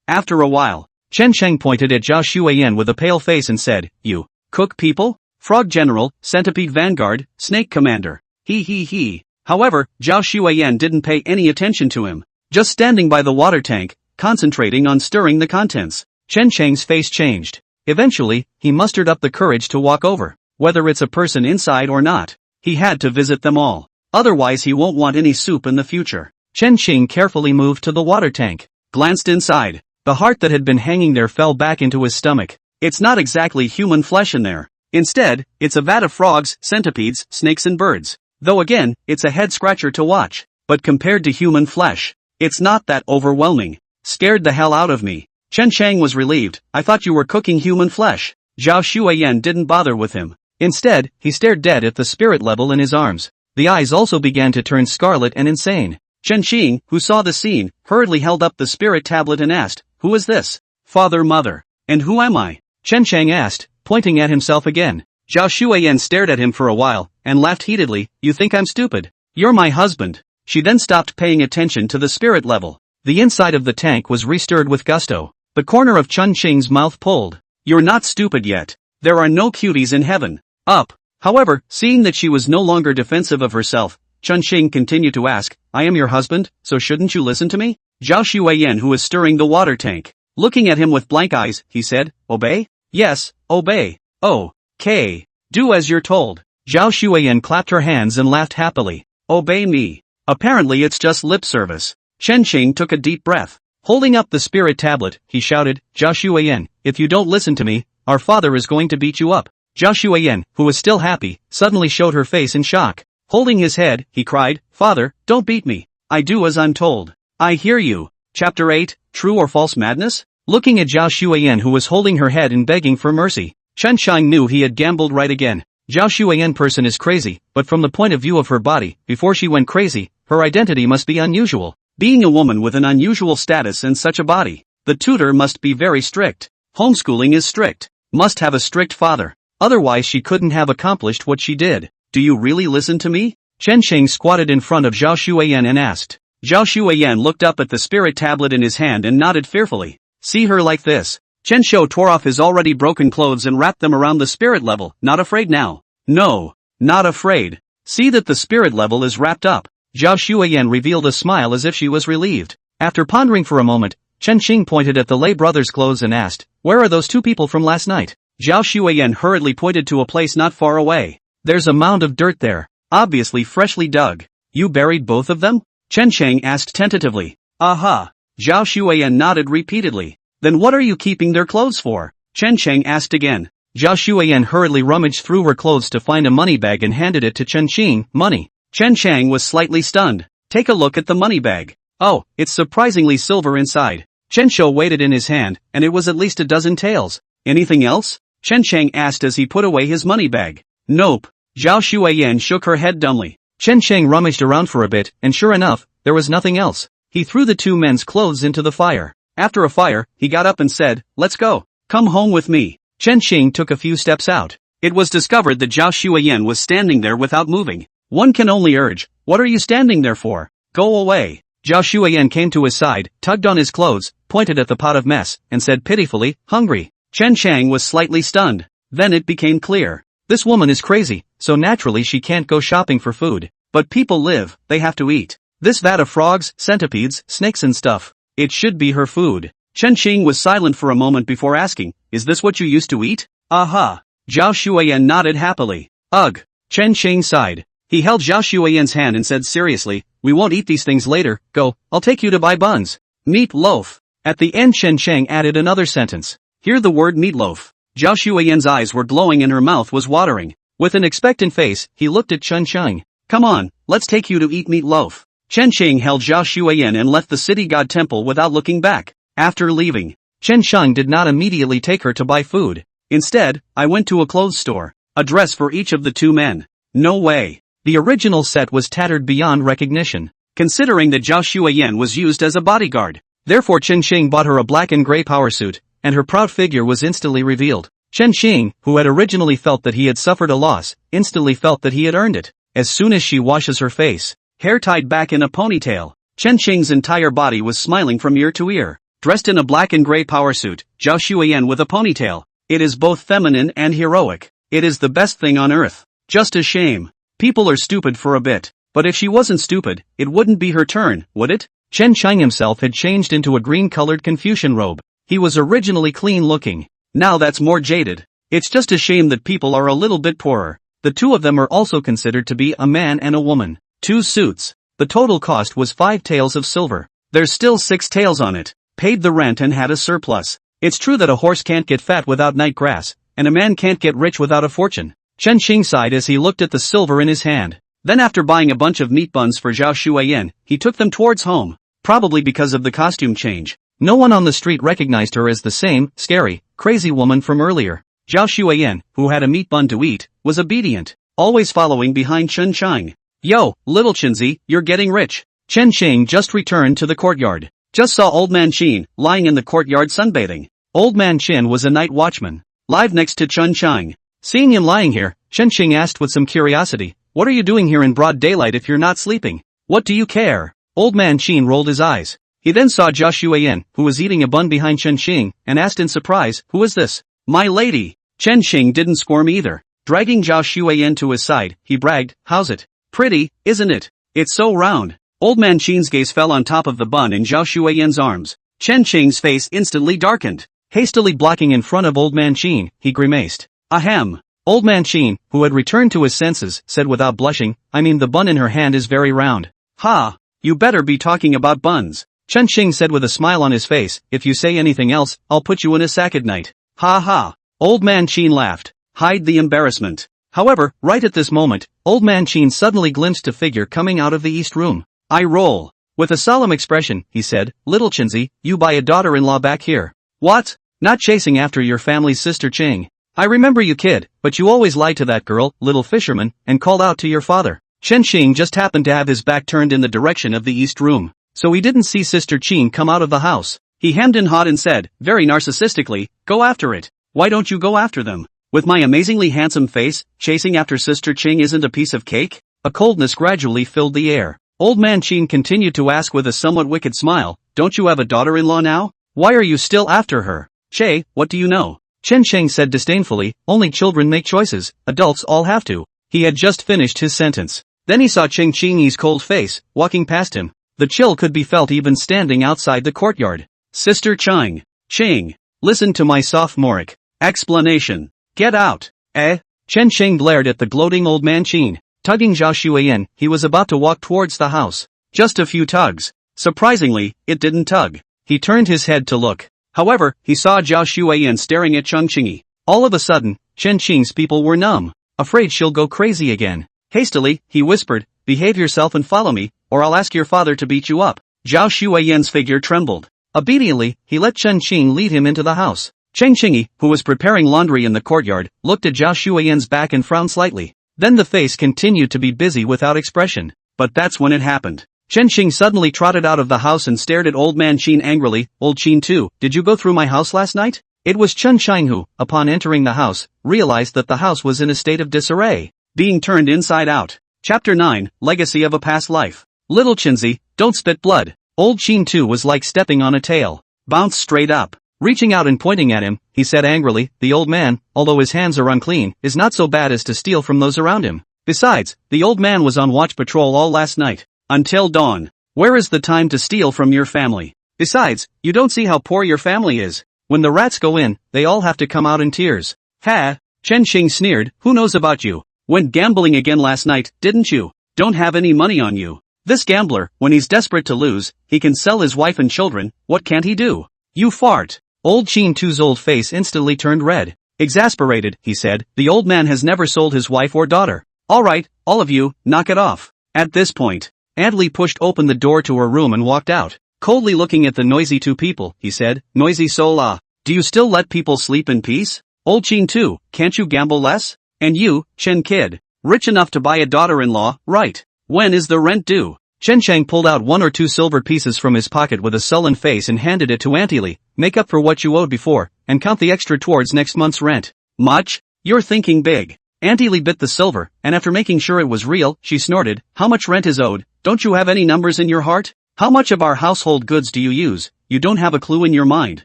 After a while, Chen Chang pointed at Zhao Xueyan with a pale face and said, you cook people? Frog General, Centipede Vanguard, Snake Commander. He. However, Zhao Xueyan didn't pay any attention to him, just standing by the water tank, concentrating on stirring the contents. Chen Chang's face changed. Eventually, he mustered up the courage to walk over. Whether it's a person inside or not, he had to visit them all. Otherwise he won't want any soup in the future. Chen Qing carefully moved to the water tank, glanced inside. The heart that had been hanging there fell back into his stomach. It's not exactly human flesh in there. Instead, it's a vat of frogs, centipedes, snakes and birds. Though again, it's a head-scratcher to watch. But compared to human flesh, it's not that overwhelming. Scared the hell out of me. Chen Chang was relieved. I thought you were cooking human flesh. Zhao Xueyan didn't bother with him. Instead, he stared dead at the spirit level in his arms. The eyes also began to turn scarlet and insane. Chen Qing, who saw the scene, hurriedly held up the spirit tablet and asked, who is this? Father, mother. And who am I? Chen Chang asked, pointing at himself again. Zhao Xueyan stared at him for a while, and laughed heatedly. You think I'm stupid? You're my husband. She then stopped paying attention to the spirit level. The inside of the tank was restirred with gusto. The corner of Chen Qing's mouth pulled. You're not stupid yet. There are no cuties in heaven. Up. However, seeing that she was no longer defensive of herself, Chen Qing continued to ask, I am your husband, so shouldn't you listen to me? Zhao Xueyan, who was stirring the water tank, looking at him with blank eyes, he said, obey? Yes, obey. Okay. Do as you're told. Zhao Xueyan clapped her hands and laughed happily. Obey me. Apparently it's just lip service. Chen Qing took a deep breath. Holding up the spirit tablet, he shouted, Zhao Xueyan, if you don't listen to me, our father is going to beat you up. Zhao Xueyan, who was still happy, suddenly showed her face in shock. Holding his head, he cried, Father, don't beat me. I do as I'm told. I hear you. Chapter 8, True or False Madness? Looking at Zhao Xueyan, who was holding her head and begging for mercy, Chen Chang knew he had gambled right again. Zhao Xueyan person is crazy, but from the point of view of her body, before she went crazy, her identity must be unusual. Being a woman with an unusual status and such a body, the tutor must be very strict. Homeschooling is strict. Must have a strict father. Otherwise she couldn't have accomplished what she did. Do you really listen to me? Chen Qing squatted in front of Zhao Xueyan and asked. Zhao Xueyan looked up at the spirit tablet in his hand and nodded fearfully. See her like this. Chen Shou tore off his already broken clothes and wrapped them around the spirit level. Not afraid now? No. Not afraid. See that the spirit level is wrapped up. Zhao Xueyan revealed a smile as if she was relieved. After pondering for a moment, Chen Qing pointed at the Lei brothers' clothes and asked, where are those two people from last night? Zhao Xueyan hurriedly pointed to a place not far away. There's a mound of dirt there. Obviously freshly dug. You buried both of them? Chen Chang asked tentatively. Aha. Zhao Xueyan nodded repeatedly. Then what are you keeping their clothes for? Chen Chang asked again. Zhao Xueyan hurriedly rummaged through her clothes to find a money bag and handed it to Chen Qing. Money. Chen Chang was slightly stunned. Take a look at the money bag. Oh, it's surprisingly silver inside. Chen Shou weighed it in his hand, and it was at least a dozen taels. Anything else? Chen Chang asked as he put away his money bag. Nope. Zhao Xueyan shook her head dumbly. Chen Chang rummaged around for a bit, and sure enough, there was nothing else. He threw the two men's clothes into the fire. After a fire, he got up and said, let's go. Come home with me. Chen Qing took a few steps out. It was discovered that Zhao Xueyan was standing there without moving. One can only urge, what are you standing there for? Go away. Zhao Xueyan came to his side, tugged on his clothes, pointed at the pot of mess, and said pitifully, hungry. Chen Chang was slightly stunned. Then it became clear. This woman is crazy, so naturally she can't go shopping for food. But people live, they have to eat. This vat of frogs, centipedes, snakes and stuff. It should be her food. Chen Qing was silent for a moment before asking, is this what you used to eat? Aha. Zhao Xueyan nodded happily. Ugh. Chen Qing sighed. He held Zhao Xueyan's hand and said seriously, we won't eat these things later, go, I'll take you to buy buns. Meat loaf. At the end Chen Cheng added another sentence. Hear the word meatloaf. Zhao Xueyan's eyes were glowing and her mouth was watering. With an expectant face, he looked at Chen Cheng. Come on, let's take you to eat meatloaf. Chen Cheng held Zhao Xueyan and left the city god temple without looking back. After leaving, Chen Cheng did not immediately take her to buy food. Instead, I went to a clothes store. A dress for each of the two men. No way. The original set was tattered beyond recognition, considering that Zhao Xueyan was used as a bodyguard. Therefore Chen Cheng bought her a black and gray power suit, and her proud figure was instantly revealed. Chen Cheng, who had originally felt that he had suffered a loss, instantly felt that he had earned it. As soon as she washes her face, hair tied back in a ponytail, Chen Cheng's entire body was smiling from ear to ear. Dressed in a black and gray power suit, Zhao Xueyan with a ponytail. It is both feminine and heroic. It is the best thing on earth. Just a shame. People are stupid for a bit. But if she wasn't stupid, it wouldn't be her turn, would it? Chen Cheng himself had changed into a green-colored Confucian robe. He was originally clean-looking. Now that's more jaded. It's just a shame that people are a little bit poorer. The two of them are also considered to be a man and a woman. 2 suits. The total cost was 5 taels of silver. There's still 6 taels on it. Paid the rent and had a surplus. It's true that a horse can't get fat without night grass, and a man can't get rich without a fortune. Chen Cheng sighed as he looked at the silver in his hand. Then after buying a bunch of meat buns for Zhao Xueyan, he took them towards home. Probably because of the costume change. No one on the street recognized her as the same, scary, crazy woman from earlier. Zhao Xueyan, who had a meat bun to eat, was obedient, always following behind Chen Cheng. Yo, little Chinzi, you're getting rich. Chen Cheng just returned to the courtyard. Just saw Old Man Qin, lying in the courtyard sunbathing. Old Man Qin was a night watchman, live next to Chen Cheng. Seeing him lying here, Chen Cheng asked with some curiosity, what are you doing here in broad daylight if you're not sleeping? What do you care? Old Man Qin rolled his eyes. He then saw Zhao Xueyan, who was eating a bun behind Chen Cheng, and asked in surprise, who is this? My lady. Chen Cheng didn't squirm either. Dragging Zhao Xueyan to his side, he bragged, how's it? Pretty, isn't it? It's so round. Old Man Qin's gaze fell on top of the bun in Zhao Xueyan's arms. Chen Cheng's face instantly darkened. Hastily blocking in front of Old Man Qin, he grimaced. Ahem. Old Man Qin, who had returned to his senses, said without blushing, I mean the bun in her hand is very round. Ha! You better be talking about buns. Chen Cheng said with a smile on his face, if you say anything else, I'll put you in a sack at night. Ha ha. Old Man Qin laughed. Hide the embarrassment. However, right at this moment, Old Man Qin suddenly glimpsed a figure coming out of the east room. I roll. With a solemn expression, he said, little Chinzi, you buy a daughter-in-law back here. What? Not chasing after your family's sister Ching. I remember you kid, but you always lied to that girl, little fisherman, and called out to your father. Chen Cheng just happened to have his back turned in the direction of the east room, so he didn't see Sister Ching come out of the house. He hemmed and hawed and said, very narcissistically, go after it. Why don't you go after them? With my amazingly handsome face, chasing after Sister Ching isn't a piece of cake? A coldness gradually filled the air. Old Man Qin continued to ask with a somewhat wicked smile, don't you have a daughter-in-law now? Why are you still after her? Che, what do you know? Chen Cheng said disdainfully, only children make choices, adults all have to. He had just finished his sentence. Then he saw Cheng Qingyi's cold face, walking past him. The chill could be felt even standing outside the courtyard. Sister Cheng. Ching. Listen to my sophomoric explanation. Get out. Eh? Chen Cheng glared at the gloating Old Man Qin. Tugging Zhao Xueyan, he was about to walk towards the house. Just a few tugs. Surprisingly, it didn't tug. He turned his head to look. However, he saw Zhao Xueyan staring at Cheng Qingyi. All of a sudden, Chen Qing's people were numb. Afraid she'll go crazy again. Hastily, he whispered, behave yourself and follow me, or I'll ask your father to beat you up. Zhao Xueyan's figure trembled. Obediently, he let Chen Qing lead him into the house. Cheng Qingyi, who was preparing laundry in the courtyard, looked at Zhao Xueyan's back and frowned slightly. Then the face continued to be busy without expression. But that's when it happened. Chen Qing suddenly trotted out of the house and stared at Old Man Qin angrily. Old Qin too, did you go through my house last night? It was Chen Cheng who, upon entering the house, realized that the house was in a state of disarray, being turned inside out. Chapter 9, Legacy of a Past Life. Little Chinzi, don't spit blood. Old Qin too was like stepping on a tail. Bounced straight up. Reaching out and pointing at him, he said angrily, the old man, although his hands are unclean, is not so bad as to steal from those around him. Besides, the old man was on watch patrol all last night. Until dawn. Where is the time to steal from your family? Besides, you don't see how poor your family is. When the rats go in, they all have to come out in tears. Ha! Chen Qing sneered, who knows about you? Went gambling again last night, didn't you? Don't have any money on you. This gambler, when he's desperate to lose, he can sell his wife and children, what can't he do? You fart. Old Chin Tu's old face instantly turned red. Exasperated, he said, the old man has never sold his wife or daughter. Alright, all of you, knock it off. At this point, Aunt Lee pushed open the door to her room and walked out. Coldly looking at the noisy two people, he said, noisy soul do you still let people sleep in peace? Old Chin Tu, can't you gamble less? And you, Chen kid, rich enough to buy a daughter-in-law, right? When is the rent due? Chen Chang pulled out 1 or 2 silver pieces from his pocket with a sullen face and handed it to Auntie Lee. Make up for what you owed before, and count the extra towards next month's rent. Much? You're thinking big. Auntie Lee bit the silver, and after making sure it was real, she snorted, how much rent is owed? Don't you have any numbers in your heart? How much of our household goods do you use? You don't have a clue in your mind.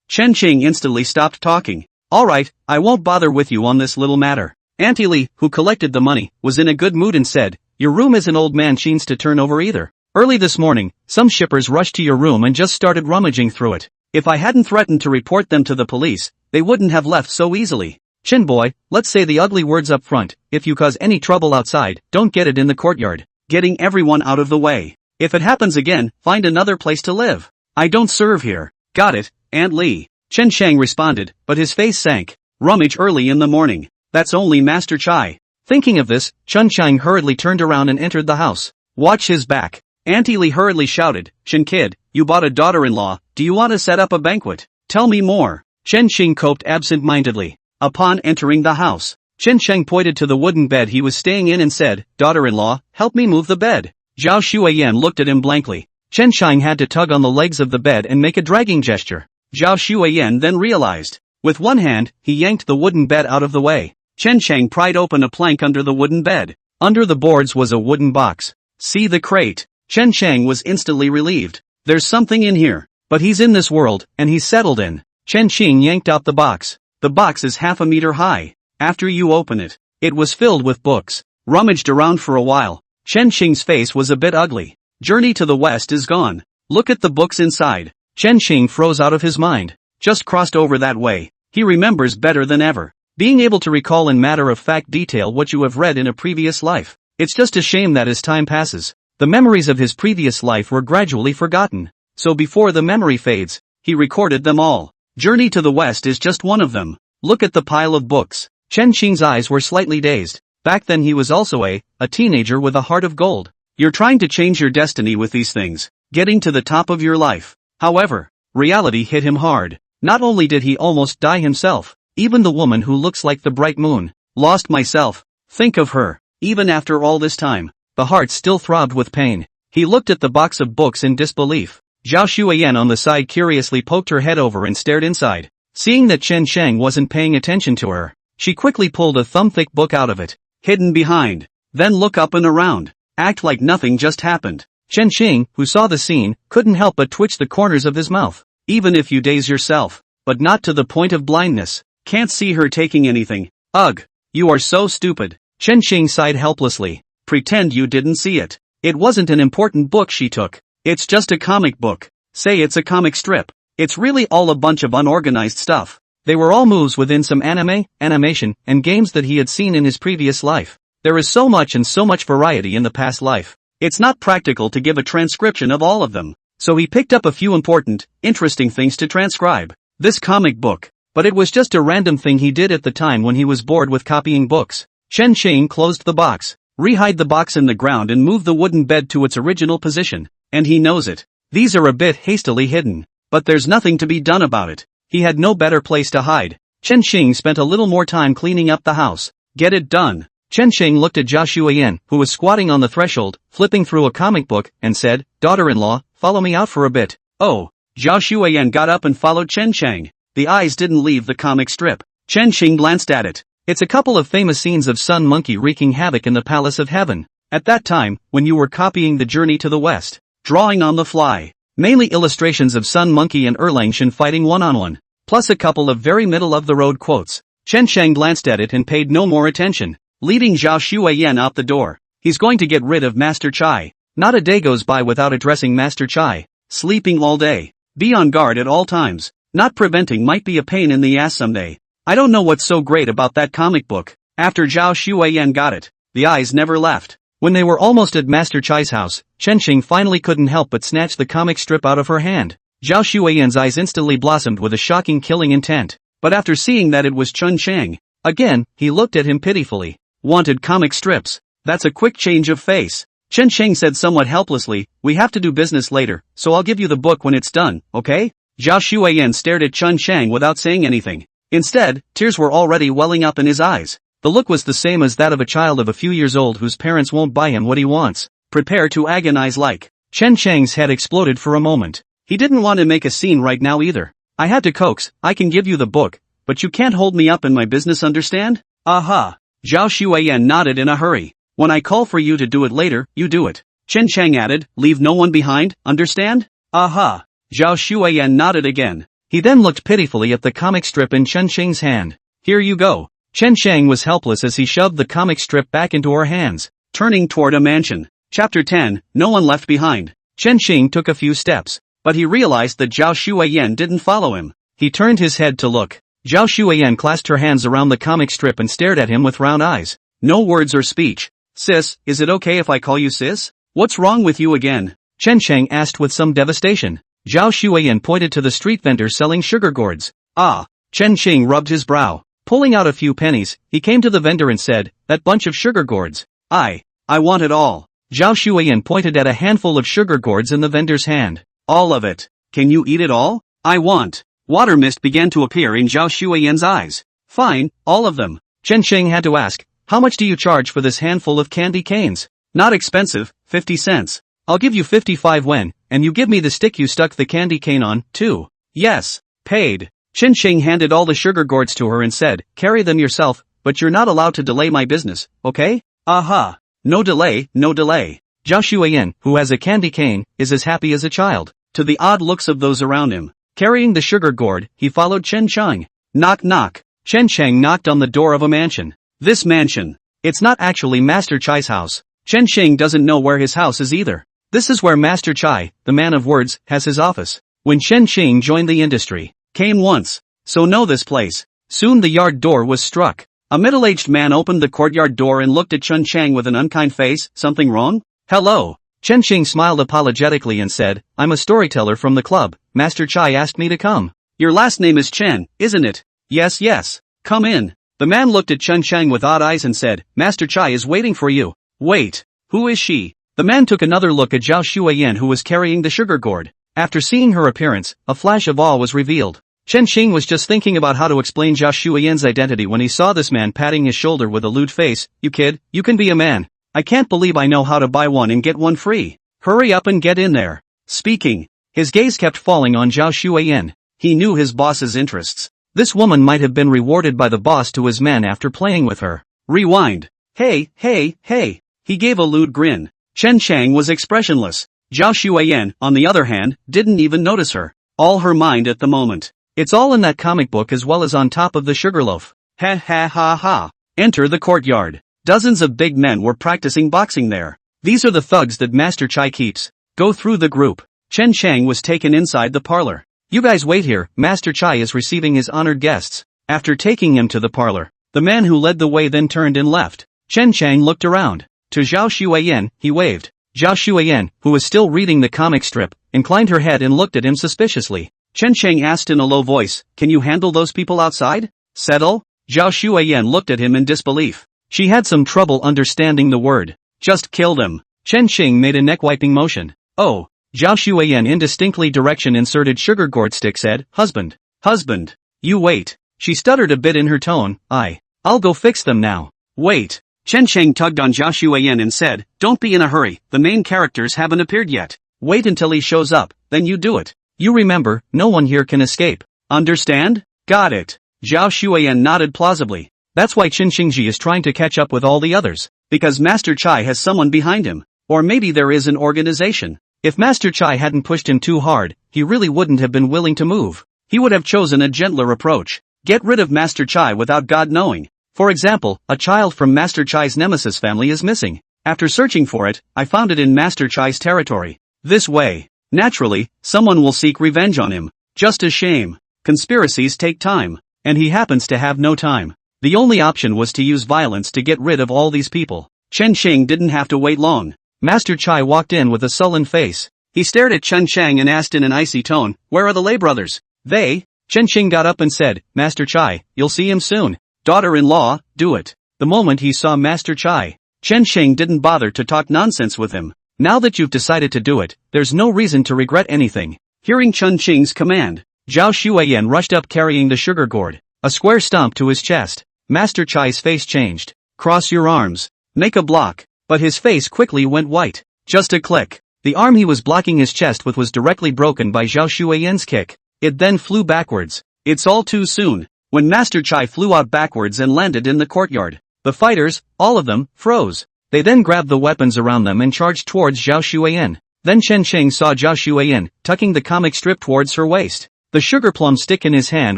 Chen Ching instantly stopped talking. Alright, I won't bother with you on this little matter. Auntie Lee, who collected the money, was in a good mood and said, your room isn't old man Chin's to turn over either. Early this morning, some shippers rushed to your room and just started rummaging through it. If I hadn't threatened to report them to the police, they wouldn't have left so easily. Chin boy, let's say the ugly words up front. If you cause any trouble outside, don't get it in the courtyard. Getting everyone out of the way. If it happens again, find another place to live. I don't serve here. Got it, Aunt Lee. Chen Shang responded, but his face sank. Rummage early in the morning. That's only Master Chai. Thinking of this, Chen Shang hurriedly turned around and entered the house. Watch his back. Auntie Lee hurriedly shouted, Chen kid, you bought a daughter-in-law, do you want to set up a banquet? Tell me more. Chen Xing coped absent-mindedly. Upon entering the house, Chen Sheng pointed to the wooden bed he was staying in and said, daughter-in-law, help me move the bed. Zhao Shuiyan looked at him blankly. Chen Sheng had to tug on the legs of the bed and make a dragging gesture. Zhao Shuiyan then realized. With one hand, he yanked the wooden bed out of the way. Chen Sheng pried open a plank under the wooden bed. Under the boards was a wooden box. See the crate. Chen Sheng was instantly relieved. There's something in here. But he's in this world, and he's settled in. Chen Xing yanked out the box. The box is 1/2 meter high. After you open it, it was filled with books. Rummaged around for a while. Chen Xing's face was a bit ugly. Journey to the West is gone. Look at the books inside. Chen Xing froze out of his mind. Just crossed over that way. He remembers better than ever. Being able to recall in matter-of-fact detail what you have read in a previous life. It's just a shame that as time passes, the memories of his previous life were gradually forgotten. So before the memory fades, he recorded them all. Journey to the West is just one of them. Look at the pile of books. Chen Xing's eyes were slightly dazed. Back then he was also a teenager with a heart of gold. You're trying to change your destiny with these things, getting to the top of your life. However, reality hit him hard. Not only did he almost die himself, even the woman who looks like the bright moon. Lost myself. Think of her. Even after all this time, the heart still throbbed with pain. He looked at the box of books in disbelief. Zhao Shuiyan on the side curiously poked her head over and stared inside. Seeing that Chen Sheng wasn't paying attention to her, she quickly pulled a thumb-thick book out of it. Hidden behind. Then look up and around. Act like nothing just happened. Chen Xing, who saw the scene, couldn't help but twitch the corners of his mouth. Even if you daze yourself, but not to the point of blindness. Can't see her taking anything. Ugh. You are so stupid. Chen Xing sighed helplessly. Pretend you didn't see it. It wasn't an important book she took. It's just a comic book. Say it's a comic strip. It's really all a bunch of unorganized stuff. They were all moves within some anime, animation, and games that he had seen in his previous life. There is so much and so much variety in the past life. It's not practical to give a transcription of all of them. So he picked up a few important, interesting things to transcribe. This comic book. But it was just a random thing he did at the time when he was bored with copying books. Chen Xing closed the box, rehide the box in the ground and moved the wooden bed to its original position. And he knows it. These are a bit hastily hidden. But there's nothing to be done about it. He had no better place to hide. Chen Xing spent a little more time cleaning up the house. Get it done. Chen Xing looked at Zhao Shuiyan, who was squatting on the threshold, flipping through a comic book, and said, daughter-in-law, follow me out for a bit. Oh. Zhao Shuiyan got up and followed Chen Shang. The eyes didn't leave the comic strip. Chen Xing glanced at it. It's a couple of famous scenes of Sun Monkey wreaking havoc in the Palace of Heaven. At that time, when you were copying the Journey to the West. Drawing on the fly. Mainly illustrations of Sun Monkey and Erlangshan fighting one-on-one. Plus a couple of very middle-of-the-road quotes. Chen Shang glanced at it and paid no more attention, leading Zhao Shuiyan out the door. He's going to get rid of Master Chai. Not a day goes by without addressing Master Chai. Sleeping all day. Be on guard at all times. Not preventing might be a pain in the ass someday. I don't know what's so great about that comic book. After Zhao Shuiyan got it, The eyes never left. When they were almost at Master Chai's house, Chen Xing finally couldn't help but snatch the comic strip out of her hand. Zhao Xueyan's eyes instantly blossomed with a shocking killing intent. But after seeing that it was Chen Chang, again, he looked at him pitifully. Wanted comic strips? That's a quick change of face. Chen Chang said somewhat helplessly, we have to do business later, so I'll give you the book when it's done, okay? Zhao Xueyan stared at Chen Chang without saying anything. Instead, tears were already welling up in his eyes. The look was the same as that of a child of a few years old whose parents won't buy him what he wants. Prepare to agonize like. Chen Chang's head exploded for a moment. He didn't want to make a scene right now either. I had to coax, I can give you the book, but you can't hold me up in my business, understand? Aha. Zhao Xueyan nodded in a hurry. When I call for you to do it later, you do it. Chen Chang added, leave no one behind, understand? Aha. Zhao Xueyan nodded again. He then looked pitifully at the comic strip in Chen Chang's hand. Here you go. Chen Chang was helpless as he shoved the comic strip back into her hands. Turning toward a mansion. Chapter 10, No One Left Behind. Chen Chang took a few steps, but he realized that Zhao Xueyan didn't follow him. He turned his head to look. Zhao Xueyan clasped her hands around the comic strip and stared at him with round eyes. No words or speech. Sis, is it okay if I call you sis? What's wrong with you again? Chen Chang asked with some devastation. Zhao Xueyan pointed to the street vendor selling sugar gourds. Ah. Chen Chang rubbed his brow. Pulling out a few pennies, he came to the vendor and said, that bunch of sugar gourds. I want it all. Zhao Xueyan pointed at a handful of sugar gourds in the vendor's hand. All of it. Can you eat it all? I want. Water mist began to appear in Zhao Xueyan's eyes. Fine, all of them. Chen Chang had to ask, how much do you charge for this handful of candy canes? Not expensive, 50 cents. I'll give you 55 wen, and you give me the stick you stuck the candy cane on, too. Yes. Paid. Chen Chang handed all the sugar gourds to her and said, carry them yourself, but you're not allowed to delay my business, okay? Aha. No delay, no delay. Zhao Xueyan, who has a candy cane, is as happy as a child. To the odd looks of those around him. Carrying the sugar gourd, he followed Chen Chang. Knock knock. Chen Chang knocked on the door of a mansion. This mansion. It's not actually Master Chai's house. Chen Chang doesn't know where his house is either. This is where Master Chai, the man of words, has his office. When Chen Chang joined the industry, came once. So know this place. Soon the yard door was struck. A middle-aged man opened the courtyard door and looked at Chen Chang with an unkind face. Something wrong? Hello. Chen Chang smiled apologetically and said, I'm a storyteller from the club. Master Chai asked me to come. Your last name is Chen, isn't it? Yes, yes. Come in. The man looked at Chen Chang with odd eyes and said, Master Chai is waiting for you. Wait. Who is she? The man took another look at Zhao Xueyan who was carrying the sugar gourd. After seeing her appearance, a flash of awe was revealed. Chen Chang was just thinking about how to explain Zhao Xueyan's identity when he saw this man patting his shoulder with a lewd face. You kid, you can be a man. I can't believe I know how to buy one and get one free. Hurry up and get in there. Speaking. His gaze kept falling on Zhao Xueyan. He knew his boss's interests. This woman might have been rewarded by the boss to his men after playing with her. Rewind. Hey, hey, hey. He gave a lewd grin. Chen Chang was expressionless. Zhao Xueyan, on the other hand, didn't even notice her. All her mind at the moment. It's all in that comic book as well as on top of the sugar loaf. Ha ha ha ha. Enter the courtyard. Dozens of big men were practicing boxing there. These are the thugs that Master Chai keeps. Go through the group. Chen Chang was taken inside the parlor. You guys wait here, Master Chai is receiving his honored guests. After taking him to the parlor, the man who led the way then turned and left. Chen Chang looked around. To Zhao Xueyan, he waved. Zhao Xueyan, who was still reading the comic strip, inclined her head and looked at him suspiciously. Chen Chang asked in a low voice, can you handle those people outside? Settle? Zhao Xueyan looked at him in disbelief. She had some trouble understanding the word. Just kill them. Chen Chang made a neck-wiping motion. Oh. Zhao Xueyan indistinctly direction inserted sugar gourd stick said, husband. Husband. You wait. She stuttered a bit in her tone. I'll go fix them now. Wait. Chen Chang tugged on Zhao Xueyan and said, don't be in a hurry, the main characters haven't appeared yet. Wait until he shows up, then you do it. You remember, no one here can escape. Understand? Got it. Zhao Xueyan nodded plausibly. That's why Qin Xingji is trying to catch up with all the others. Because Master Chai has someone behind him. Or maybe there is an organization. If Master Chai hadn't pushed him too hard, he really wouldn't have been willing to move. He would have chosen a gentler approach. Get rid of Master Chai without God knowing. For example, a child from Master Chai's nemesis family is missing. After searching for it, I found it in Master Chai's territory. This way. Naturally, someone will seek revenge on him. Just a shame. Conspiracies take time. And he happens to have no time. The only option was to use violence to get rid of all these people. Chen Sheng didn't have to wait long. Master Chai walked in with a sullen face. He stared at Chen Sheng and asked in an icy tone, "Where are the lay brothers?" "They?" Chen Sheng got up and said, "Master Chai, you'll see him soon. Daughter-in-law, do it." The moment he saw Master Chai, Chen Sheng didn't bother to talk nonsense with him. "Now that you've decided to do it, there's no reason to regret anything." Hearing Chen Sheng's command, Zhao Shuiyan rushed up carrying the sugar gourd, a square stomp to his chest. Master Chai's face changed. "Cross your arms. Make a block." But his face quickly went white. Just a click. The arm he was blocking his chest with was directly broken by Zhao Shuiyan's kick. It then flew backwards. It's all too soon. When Master Chai flew out backwards and landed in the courtyard, the fighters, all of them, froze. They then grabbed the weapons around them and charged towards Zhao Shuiyan. Then Chen Sheng saw Zhao Shuiyan, tucking the comic strip towards her waist. The sugar plum stick in his hand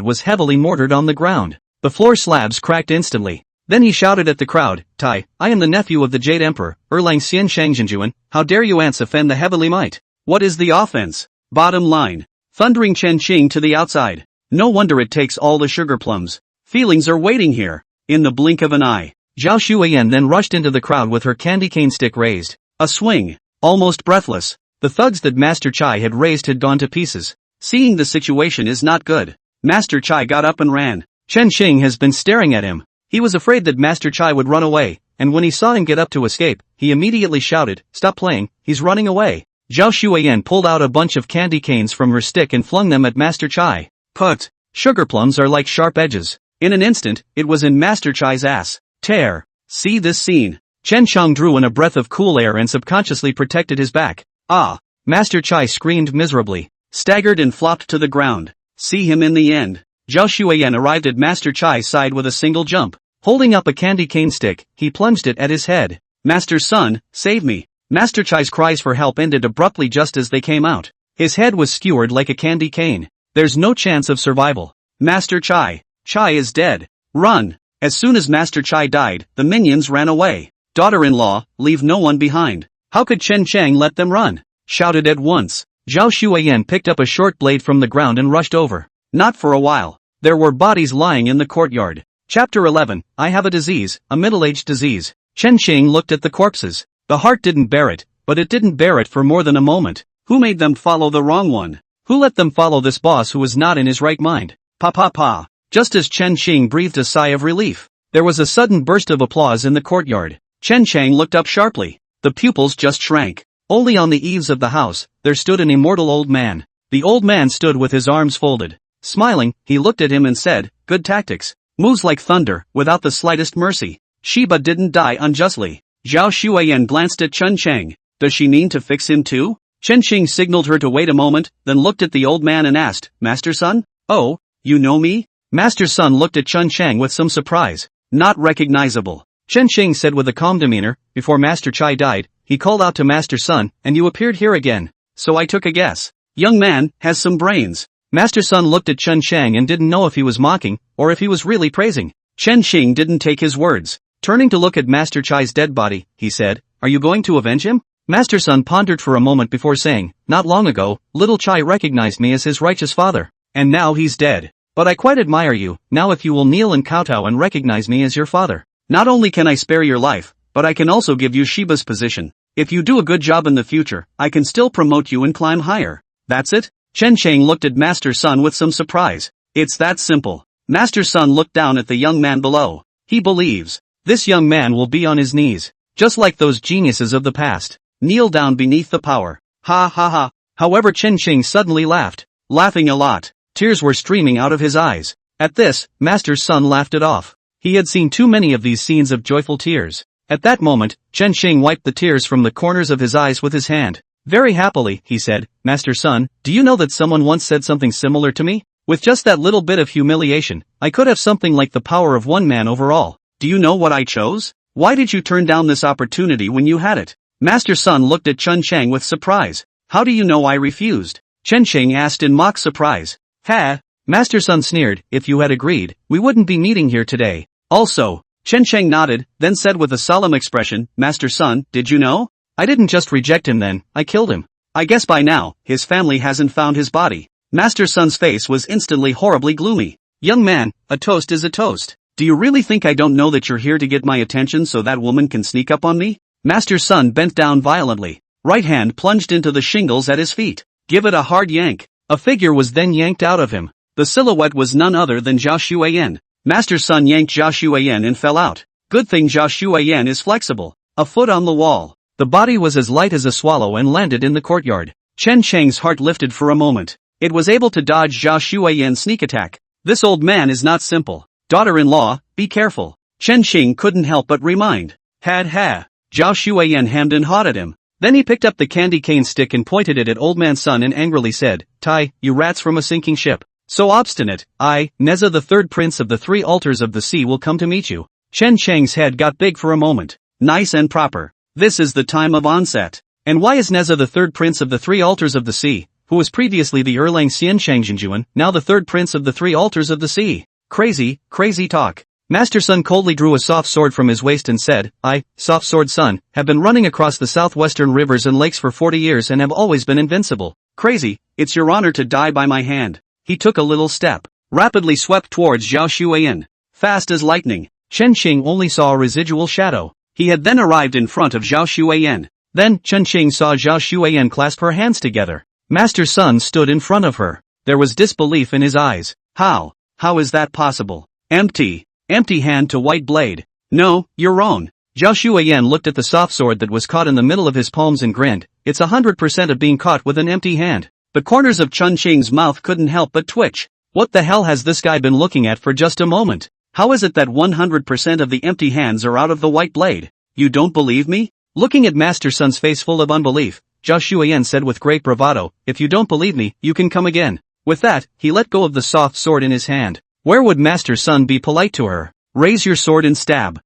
was heavily mortared on the ground. The floor slabs cracked instantly. Then he shouted at the crowd, "Tai, I am the nephew of the Jade Emperor, Erlang Xian Shangzhenjuan, how dare you ants offend the heavenly might? What is the offense?" Bottom line. Thundering Chen Sheng to the outside. No wonder it takes all the sugar plums. Feelings are waiting here. In the blink of an eye, Zhao Shuiyan then rushed into the crowd with her candy cane stick raised. A swing. Almost breathless. The thugs that Master Chai had raised had gone to pieces. Seeing the situation is not good, Master Chai got up and ran. Chen Sheng has been staring at him. He was afraid that Master Chai would run away, and when he saw him get up to escape, he immediately shouted, "Stop playing, he's running away." Zhao Shuiyan pulled out a bunch of candy canes from her stick and flung them at Master Chai. Put. Sugar plums are like sharp edges. In an instant, it was in Master Chai's ass. Tear. See this scene. Chen Sheng drew in a breath of cool air and subconsciously protected his back. Ah! Master Chai screamed miserably, staggered and flopped to the ground. See him in the end. Zhao Shuiyan arrived at Master Chai's side with a single jump. Holding up a candy cane stick, he plunged it at his head. "Master Son, save me." Master Chai's cries for help ended abruptly just as they came out. His head was skewered like a candy cane. There's no chance of survival. Master Chai. Chai is dead. Run. As soon as Master Chai died, the minions ran away. Daughter-in-law, leave no one behind. How could Chen Sheng let them run? Shouted at once. Zhao Shuiyan picked up a short blade from the ground and rushed over. Not for a while. There were bodies lying in the courtyard. Chapter 11, I have a disease, a middle-aged disease. Chen Sheng looked at the corpses. The heart didn't bear it, but it didn't bear it for more than a moment. Who made them follow the wrong one? Who let them follow this boss who was not in his right mind? Pa pa pa. Just as Chen Sheng breathed a sigh of relief, there was a sudden burst of applause in the courtyard. Chen Sheng looked up sharply. The pupils just shrank. Only on the eaves of the house, there stood an immortal old man. The old man stood with his arms folded. Smiling, he looked at him and said, "Good tactics. Moves like thunder, without the slightest mercy." Sheba didn't die unjustly. Zhao Shuiyan glanced at Chen Sheng. Does she mean to fix him too? Chen Sheng signaled her to wait a moment, then looked at the old man and asked, "Master Son? Oh, you know me?" Master Son looked at Chen Sheng with some surprise. Not recognizable. Chen Sheng said with a calm demeanor, "Before Master Chai died, he called out to Master Son, and you appeared here again. So I took a guess. Young man, has some brains." Master Sun looked at Chen Sheng and didn't know if he was mocking, or if he was really praising. Chen Sheng didn't take his words. Turning to look at Master Chai's dead body, he said, "Are you going to avenge him?" Master Sun pondered for a moment before saying, "Not long ago, little Chai recognized me as his righteous father. And now he's dead. But I quite admire you, now if you will kneel and kowtow and recognize me as your father. Not only can I spare your life, but I can also give you Sheba's position. If you do a good job in the future, I can still promote you and climb higher. That's it?" Chen Sheng looked at Master Sun with some surprise. "It's that simple." Master Sun looked down at the young man below. He believes this young man will be on his knees, just like those geniuses of the past. Kneel down beneath the power. Ha ha ha. However, Chen Sheng suddenly laughed. Laughing a lot. Tears were streaming out of his eyes. At this, Master Sun laughed it off. He had seen too many of these scenes of joyful tears. At that moment, Chen Sheng wiped the tears from the corners of his eyes with his hand. Very happily, he said, "Master Sun, do you know that someone once said something similar to me? With just that little bit of humiliation, I could have something like the power of one man over all. Do you know what I chose? Why did you turn down this opportunity when you had it?" Master Sun looked at Chen Sheng with surprise. "How do you know I refused?" Chen Sheng asked in mock surprise. "Ha!" Master Sun sneered, "If you had agreed, we wouldn't be meeting here today. Also." Chen Sheng nodded, then said with a solemn expression, "Master Sun, did you know? I didn't just reject him then, I killed him. I guess by now, his family hasn't found his body." Master Sun's face was instantly horribly gloomy. "Young man, a toast is a toast. Do you really think I don't know that you're here to get my attention so that woman can sneak up on me? Master Sun bent down violently. Right hand plunged into the shingles at his feet. Give it a hard yank. A figure was then yanked out of him. The silhouette was none other than Zhao Xueyan. Master Sun yanked Zhao Xueyan and fell out. Good thing Zhao Xueyan is flexible. A foot on the wall. The body was as light as a swallow and landed in the courtyard. Chen Cheng's heart lifted for a moment. It was able to dodge Zhao Xueyan's sneak attack. This old man is not simple. Daughter-in-law, be careful. Chen Cheng couldn't help but remind. Had ha. Zhao Xueyan hemmed and hawed at him. Then he picked up the candy cane stick and pointed it at old man Sun and angrily said, Tai, you rats from a sinking ship. So obstinate, I, Neza the third prince of the three altars of the sea will come to meet you. Chen Cheng's head got big for a moment. Nice and proper. This is the time of onset. And why is Neza the third prince of the three altars of the sea, who was previously the Erlang Xian Shangzhenjuan, now the third prince of the three altars of the sea? Crazy, crazy talk. Master Sun coldly drew a soft sword from his waist and said, I, Soft Sword Sun, have been running across the southwestern rivers and lakes for 40 years and have always been invincible. Crazy, it's your honor to die by my hand. He took a little step, rapidly swept towards Zhao Xueyan. Fast as lightning. Chen Qing only saw a residual shadow. He had then arrived in front of Zhao Xueyan. Then Chen Qing saw Zhao Xueyan clasp her hands together. Master Sun stood in front of her. There was disbelief in his eyes. How? How is that possible? Empty. Empty hand to white blade. No, you're wrong. Zhao Xueyan looked at the soft sword that was caught in the middle of his palms and grinned. It's 100% of being caught with an empty hand. The corners of Chen Qing's mouth couldn't help but twitch. What the hell has this guy been looking at for just a moment? How is it that 100% of the empty hands are out of the white blade? You don't believe me? Looking at Master Sun's face full of unbelief, Zhao Xueyan said with great bravado, if you don't believe me, you can come again. With that, he let go of the soft sword in his hand. Where would Master Sun be polite to her? Raise your sword and stab.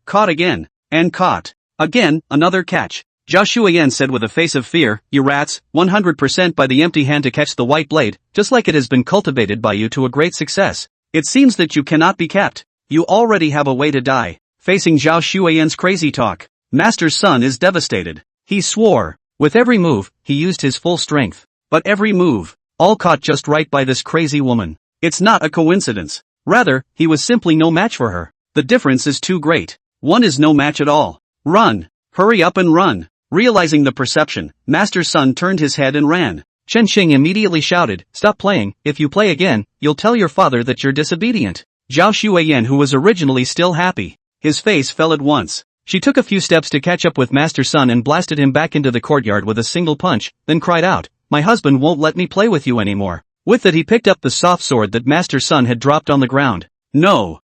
Caught again. And caught. Again, another catch. Zhao Xueyan said with a face of fear, you rats, 100% by the empty hand to catch the white blade, just like it has been cultivated by you to a great success. It seems that you cannot be kept. You already have a way to die. Facing Zhao Xueyan's crazy talk, Master Sun is devastated. He swore. With every move, he used his full strength. But every move, all caught just right by this crazy woman. It's not a coincidence. Rather, he was simply no match for her. The difference is too great. One is no match at all. Run. Hurry up and run. Realizing the perception, Master Sun turned his head and ran. Chen Qing immediately shouted, stop playing, if you play again, you'll tell your father that you're disobedient. Zhao Xueyan, who was originally still happy, his face fell at once. She took a few steps to catch up with Master Sun and blasted him back into the courtyard with a single punch, then cried out, my husband won't let me play with you anymore. With it he picked up the soft sword that Master Sun had dropped on the ground. No,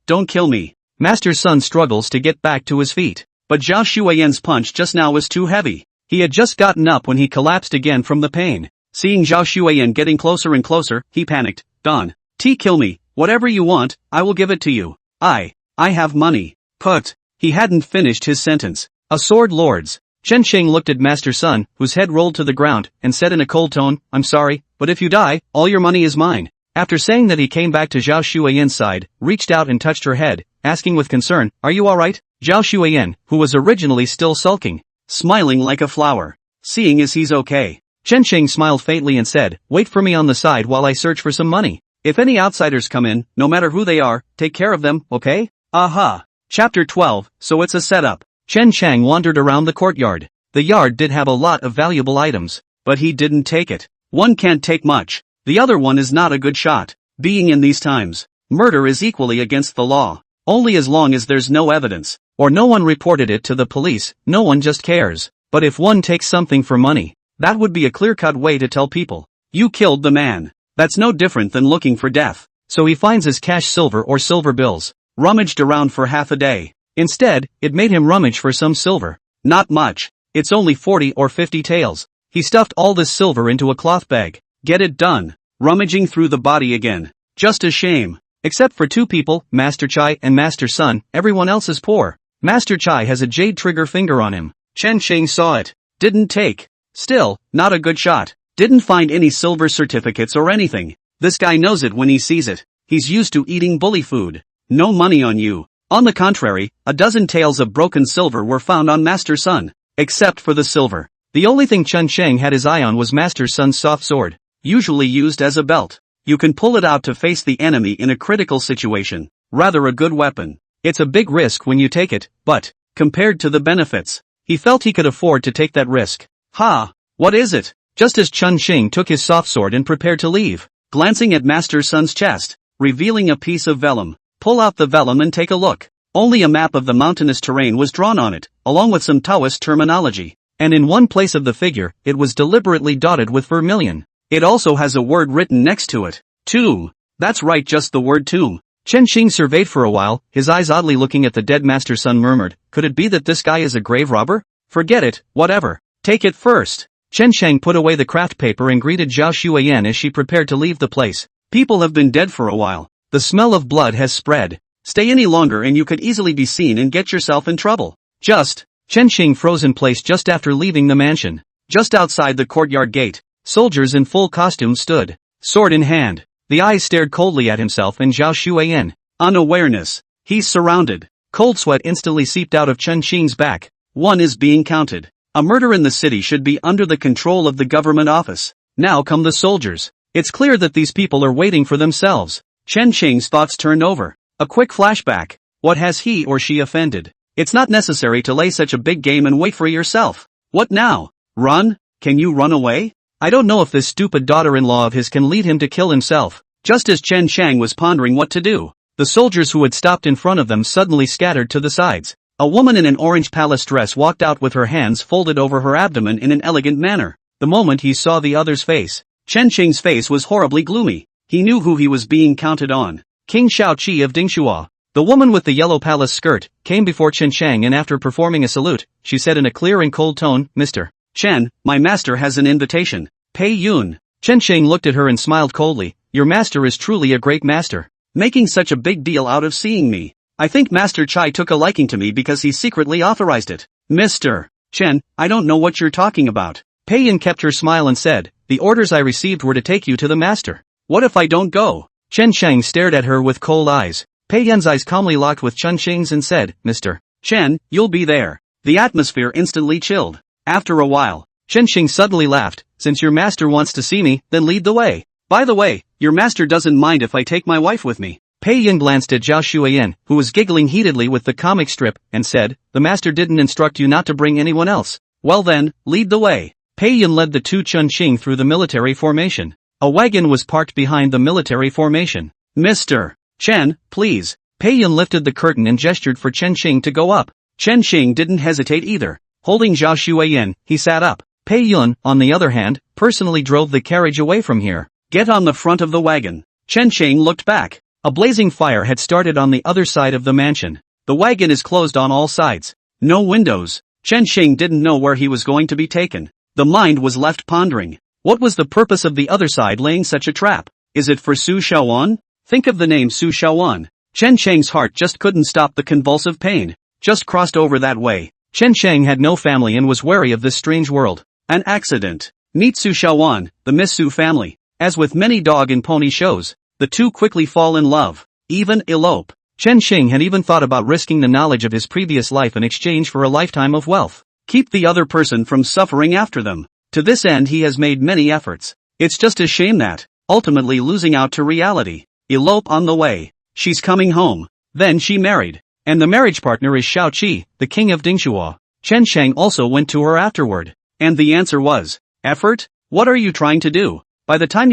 don't kill me. Master Sun struggles to get back to his feet. But Zhao Xueyan's punch just now was too heavy. He had just gotten up when he collapsed again from the pain. Seeing Zhao Xueyan getting closer and closer, he panicked. Don, kill me, whatever you want, I will give it to you. I have money. Put. He hadn't finished his sentence. A sword lords. Chen Qing looked at Master Sun, whose head rolled to the ground, and said in a cold tone, I'm sorry, but if you die, all your money is mine. After saying that he came back to Zhao Xueyan's side, reached out and touched her head, asking with concern, are you alright? Zhao Xueyan, who was originally still sulking, smiling like a flower, seeing as he's okay. Chen Qing smiled faintly and said, wait for me on the side while I search for some money. If any outsiders come in, no matter who they are, take care of them, okay? Aha. Chapter 12, so it's a setup. Chen Chang wandered around the courtyard. The yard did have a lot of valuable items, but he didn't take it. One can't take much. The other one is not a good shot. Being in these times, murder is equally against the law. Only as long as there's no evidence, or no one reported it to the police, no one just cares. But if one takes something for money, that would be a clear-cut way to tell people, you killed the man. That's no different than looking for death. So he finds his cash silver or silver bills, rummaged around for half a day. Instead, it made him rummage for some silver. Not much. It's only 40 or 50 taels. He stuffed all this silver into a cloth bag. Get it done. Rummaging through the body again. Just a shame. Except for two people, Master Chai and Master Sun, everyone else is poor. Master Chai has a jade trigger finger on him. Chen Qing saw it. Didn't take. Still, not a good shot. Didn't find any silver certificates or anything. This guy knows it when he sees it. He's used to eating bully food. No money on you. On the contrary, a dozen taels of broken silver were found on Master Sun. Except for the silver. The only thing Chen Cheng had his eye on was Master Sun's soft sword. Usually used as a belt. You can pull it out to face the enemy in a critical situation. rather a good weapon. It's a big risk when you take it, but, compared to the benefits, he felt he could afford to take that risk. Ha! What is it? Just as Chun Xing took his soft sword and prepared to leave, glancing at Master Sun's chest, revealing a piece of vellum. Pull out the vellum and take a look. Only a map of the mountainous terrain was drawn on it, along with some Taoist terminology. And in one place of the figure, it was deliberately dotted with vermilion. It also has a word written next to it. Tomb. That's right, just the word tomb. Chen Xing surveyed for a while, his eyes oddly looking at the dead Master Sun murmured, could it be that this guy is a grave robber? Forget it, whatever. Take it first. Chen Shang put away the craft paper and greeted Zhao Xueyan as she prepared to leave the place. People have been dead for a while. The smell of blood has spread. Stay any longer and you could easily be seen and get yourself in trouble. Chen Xing froze in place just after leaving the mansion. Just outside the courtyard gate, soldiers in full costume stood, sword in hand. The eyes stared coldly at himself and Zhao Xueyan. Unawareness. He's surrounded. Cold sweat instantly seeped out of Chen Xing's back. One is being counted. A murder in the city should be under the control of the government office. Now come the soldiers. It's clear that these people are waiting for themselves. Chen Xing's thoughts turned over. A quick flashback. What has he or she offended? It's not necessary to lay such a big game and wait for yourself. What now? Run? Can you run away? I don't know if this stupid daughter-in-law of his can lead him to kill himself. Just as Chen Shang was pondering what to do, the soldiers who had stopped in front of them suddenly scattered to the sides. A woman in an orange palace dress walked out with her hands folded over her abdomen in an elegant manner. The moment he saw the other's face, Chen Xing's face was horribly gloomy. He knew who he was being counted on. King Shaoqi of Dingxua. The woman with the yellow palace skirt came before Chen Shang and after performing a salute, she said in a clear and cold tone, Mr. Chen, my master has an invitation. Pei Yun. Chen Shang looked at her and smiled coldly. Your master is truly a great master. Making such a big deal out of seeing me. I think Master Chai took a liking to me because he secretly authorized it. Mr. Chen, I don't know what you're talking about. Pei Yun kept her smile and said, the orders I received were to take you to the master. What if I don't go? Chen Shang stared at her with cold eyes. Pei Yun's eyes calmly locked with Chen Xing's and said, Mr. Chen, you'll be there. The atmosphere instantly chilled. After a while, Chen Xing suddenly laughed. Since your master wants to see me, then lead the way. By the way, your master doesn't mind if I take my wife with me. Pei Yun glanced at Zhao Xueyan, who was giggling heatedly with the comic strip, and said, the master didn't instruct you not to bring anyone else. Well then, lead the way. Pei Yun led the two Chen Xing through the military formation. A wagon was parked behind the military formation. Mr. Chen, please. Pei Yun lifted the curtain and gestured for Chen Xing to go up. Chen Xing didn't hesitate either. Holding Zhao Xueyan, he sat up. Pei Yun, on the other hand, personally drove the carriage away from here. Get on the front of the wagon. Chen Xing looked back. A blazing fire had started on the other side of the mansion. The wagon is closed on all sides. No windows. Chen Xing didn't know where he was going to be taken. The mind was left pondering. What was the purpose of the other side laying such a trap? Is it for Su Shaoan? Think of the name Su Shaoan. Chen Shang's heart just couldn't stop the convulsive pain. Just crossed over that way. Chen Shang had no family and was wary of this strange world. An accident. Meet Su Shaoan, the Miss Su family. As with many dog and pony shows, the two quickly fall in love. Even elope. Chen Xing had even thought about risking the knowledge of his previous life in exchange for a lifetime of wealth. Keep the other person from suffering after them. To this end he has made many efforts. It's just a shame that, ultimately losing out to reality. Elope on the way. She's coming home. Then she married. And the marriage partner is Shaoqi, the king of Dingxua. Chen Shang also went to her afterward. And the answer was, effort? What are you trying to do? By the time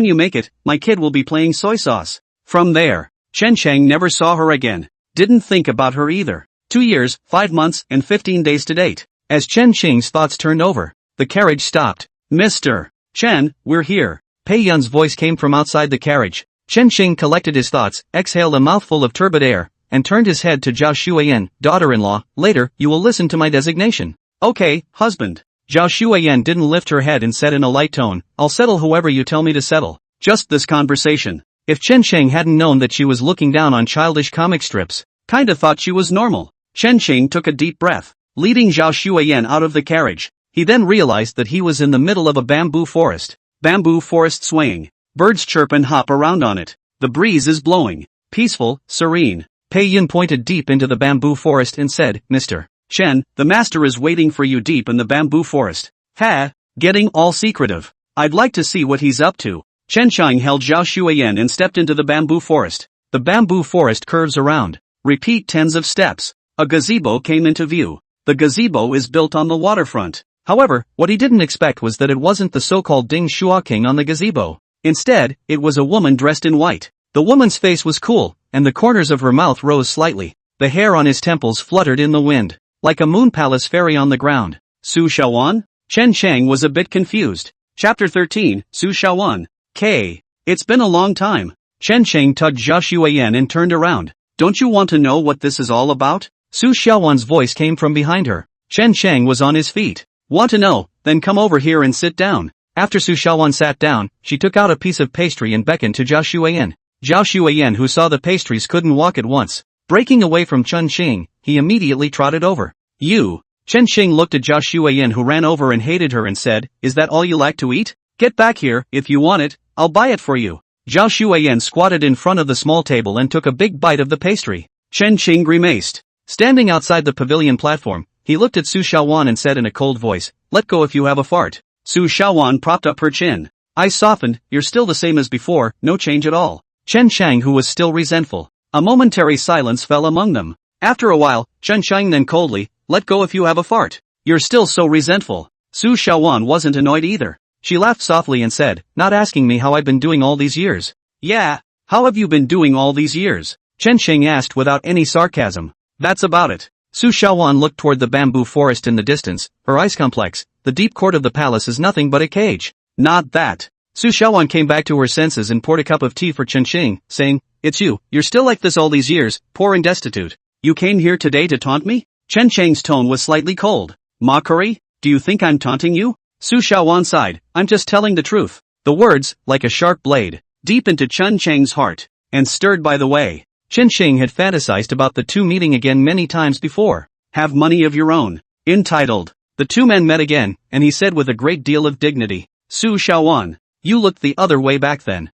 you make it, my kid will be playing soy sauce. From there, Chen Shang never saw her again. Didn't think about her either. 2 years, 5 months, and 15 days to date. As Chen Xing's thoughts turned over, the carriage stopped. Mr. Chen, we're here. Pei Yun's voice came from outside the carriage. Chen Xing collected his thoughts, exhaled a mouthful of turbid air, and turned his head to Zhao Xueyan, daughter-in-law. Later, you will listen to my designation. Okay, husband. Zhao Xueyan didn't lift her head and said in a light tone, I'll settle whoever you tell me to settle. Just this conversation. If Chen Shang hadn't known that she was looking down on childish comic strips, kinda thought she was normal. Chen Shang took a deep breath, leading Zhao Xueyan out of the carriage. He then realized that he was in the middle of a bamboo forest. Bamboo forest swaying. Birds chirp and hop around on it. The breeze is blowing. Peaceful, serene. Pei Yun pointed deep into the bamboo forest and said, Mr. Chen, the master is waiting for you deep in the bamboo forest. Ha! Getting all secretive. I'd like to see what he's up to. Chen Shang held Zhao Xueyan and stepped into the bamboo forest. The bamboo forest curves around. Repeat tens of steps. A gazebo came into view. The gazebo is built on the waterfront. However, what he didn't expect was that it wasn't the so-called Ding Shua King on the gazebo. Instead, it was a woman dressed in white. The woman's face was cool, and the corners of her mouth rose slightly. The hair on his temples fluttered in the wind, like a moon palace fairy on the ground. Su Shaowan? Chen Chang was a bit confused. Chapter 13, Su Shaowan. K. It's been a long time. Chen Chang tugged Zhao Xueyan and turned around. Don't you want to know what this is all about? Su Xiaowan's voice came from behind her. Chen Chang was on his feet. Want to know? Then come over here and sit down. After Su Xiaowan sat down, she took out a piece of pastry and beckoned to Zhao Xueyan. Zhao Xueyan, who saw the pastries, couldn't walk at once. Breaking away from Chen Xing, he immediately trotted over. You. Chen Xing looked at Zhao Xueyan, who ran over and hated her, and said, Is that all you like to eat? Get back here. If you want it, I'll buy it for you. Zhao Xueyan squatted in front of the small table and took a big bite of the pastry. Chen Xing grimaced. Standing outside the pavilion platform, he looked at Su Shaowan and said in a cold voice, Let go if you have a fart. Su Shaowan propped up her chin. Eyes softened. You're still the same as before, no change at all. Chen Chang, who was still resentful. A momentary silence fell among them. After a while, Chen Chang then coldly, Let go if you have a fart. You're still so resentful. Su Shaowan wasn't annoyed either. She laughed softly and said, Not asking me how I've been doing all these years. Yeah, how have you been doing all these years? Chen Chang asked without any sarcasm. That's about it. Su Shaowan looked toward the bamboo forest in the distance. Her eyes complex. The deep court of the palace is nothing but a cage. Not that. Su Shaowan came back to her senses and poured a cup of tea for Chen Xing, saying, It's you. You're still like this all these years, poor and destitute. You came here today to taunt me? Chen Chang's tone was slightly cold. Mockery? Do you think I'm taunting you? Su Shaowan sighed. I'm just telling the truth. The words, like a sharp blade, deep into Chen Chang's heart, and stirred by the way. Chen Xing had fantasized about the two meeting again many times before. Have money of your own. Entitled. The two men met again, and he said with a great deal of dignity, Su Shaowan, you looked the other way back then.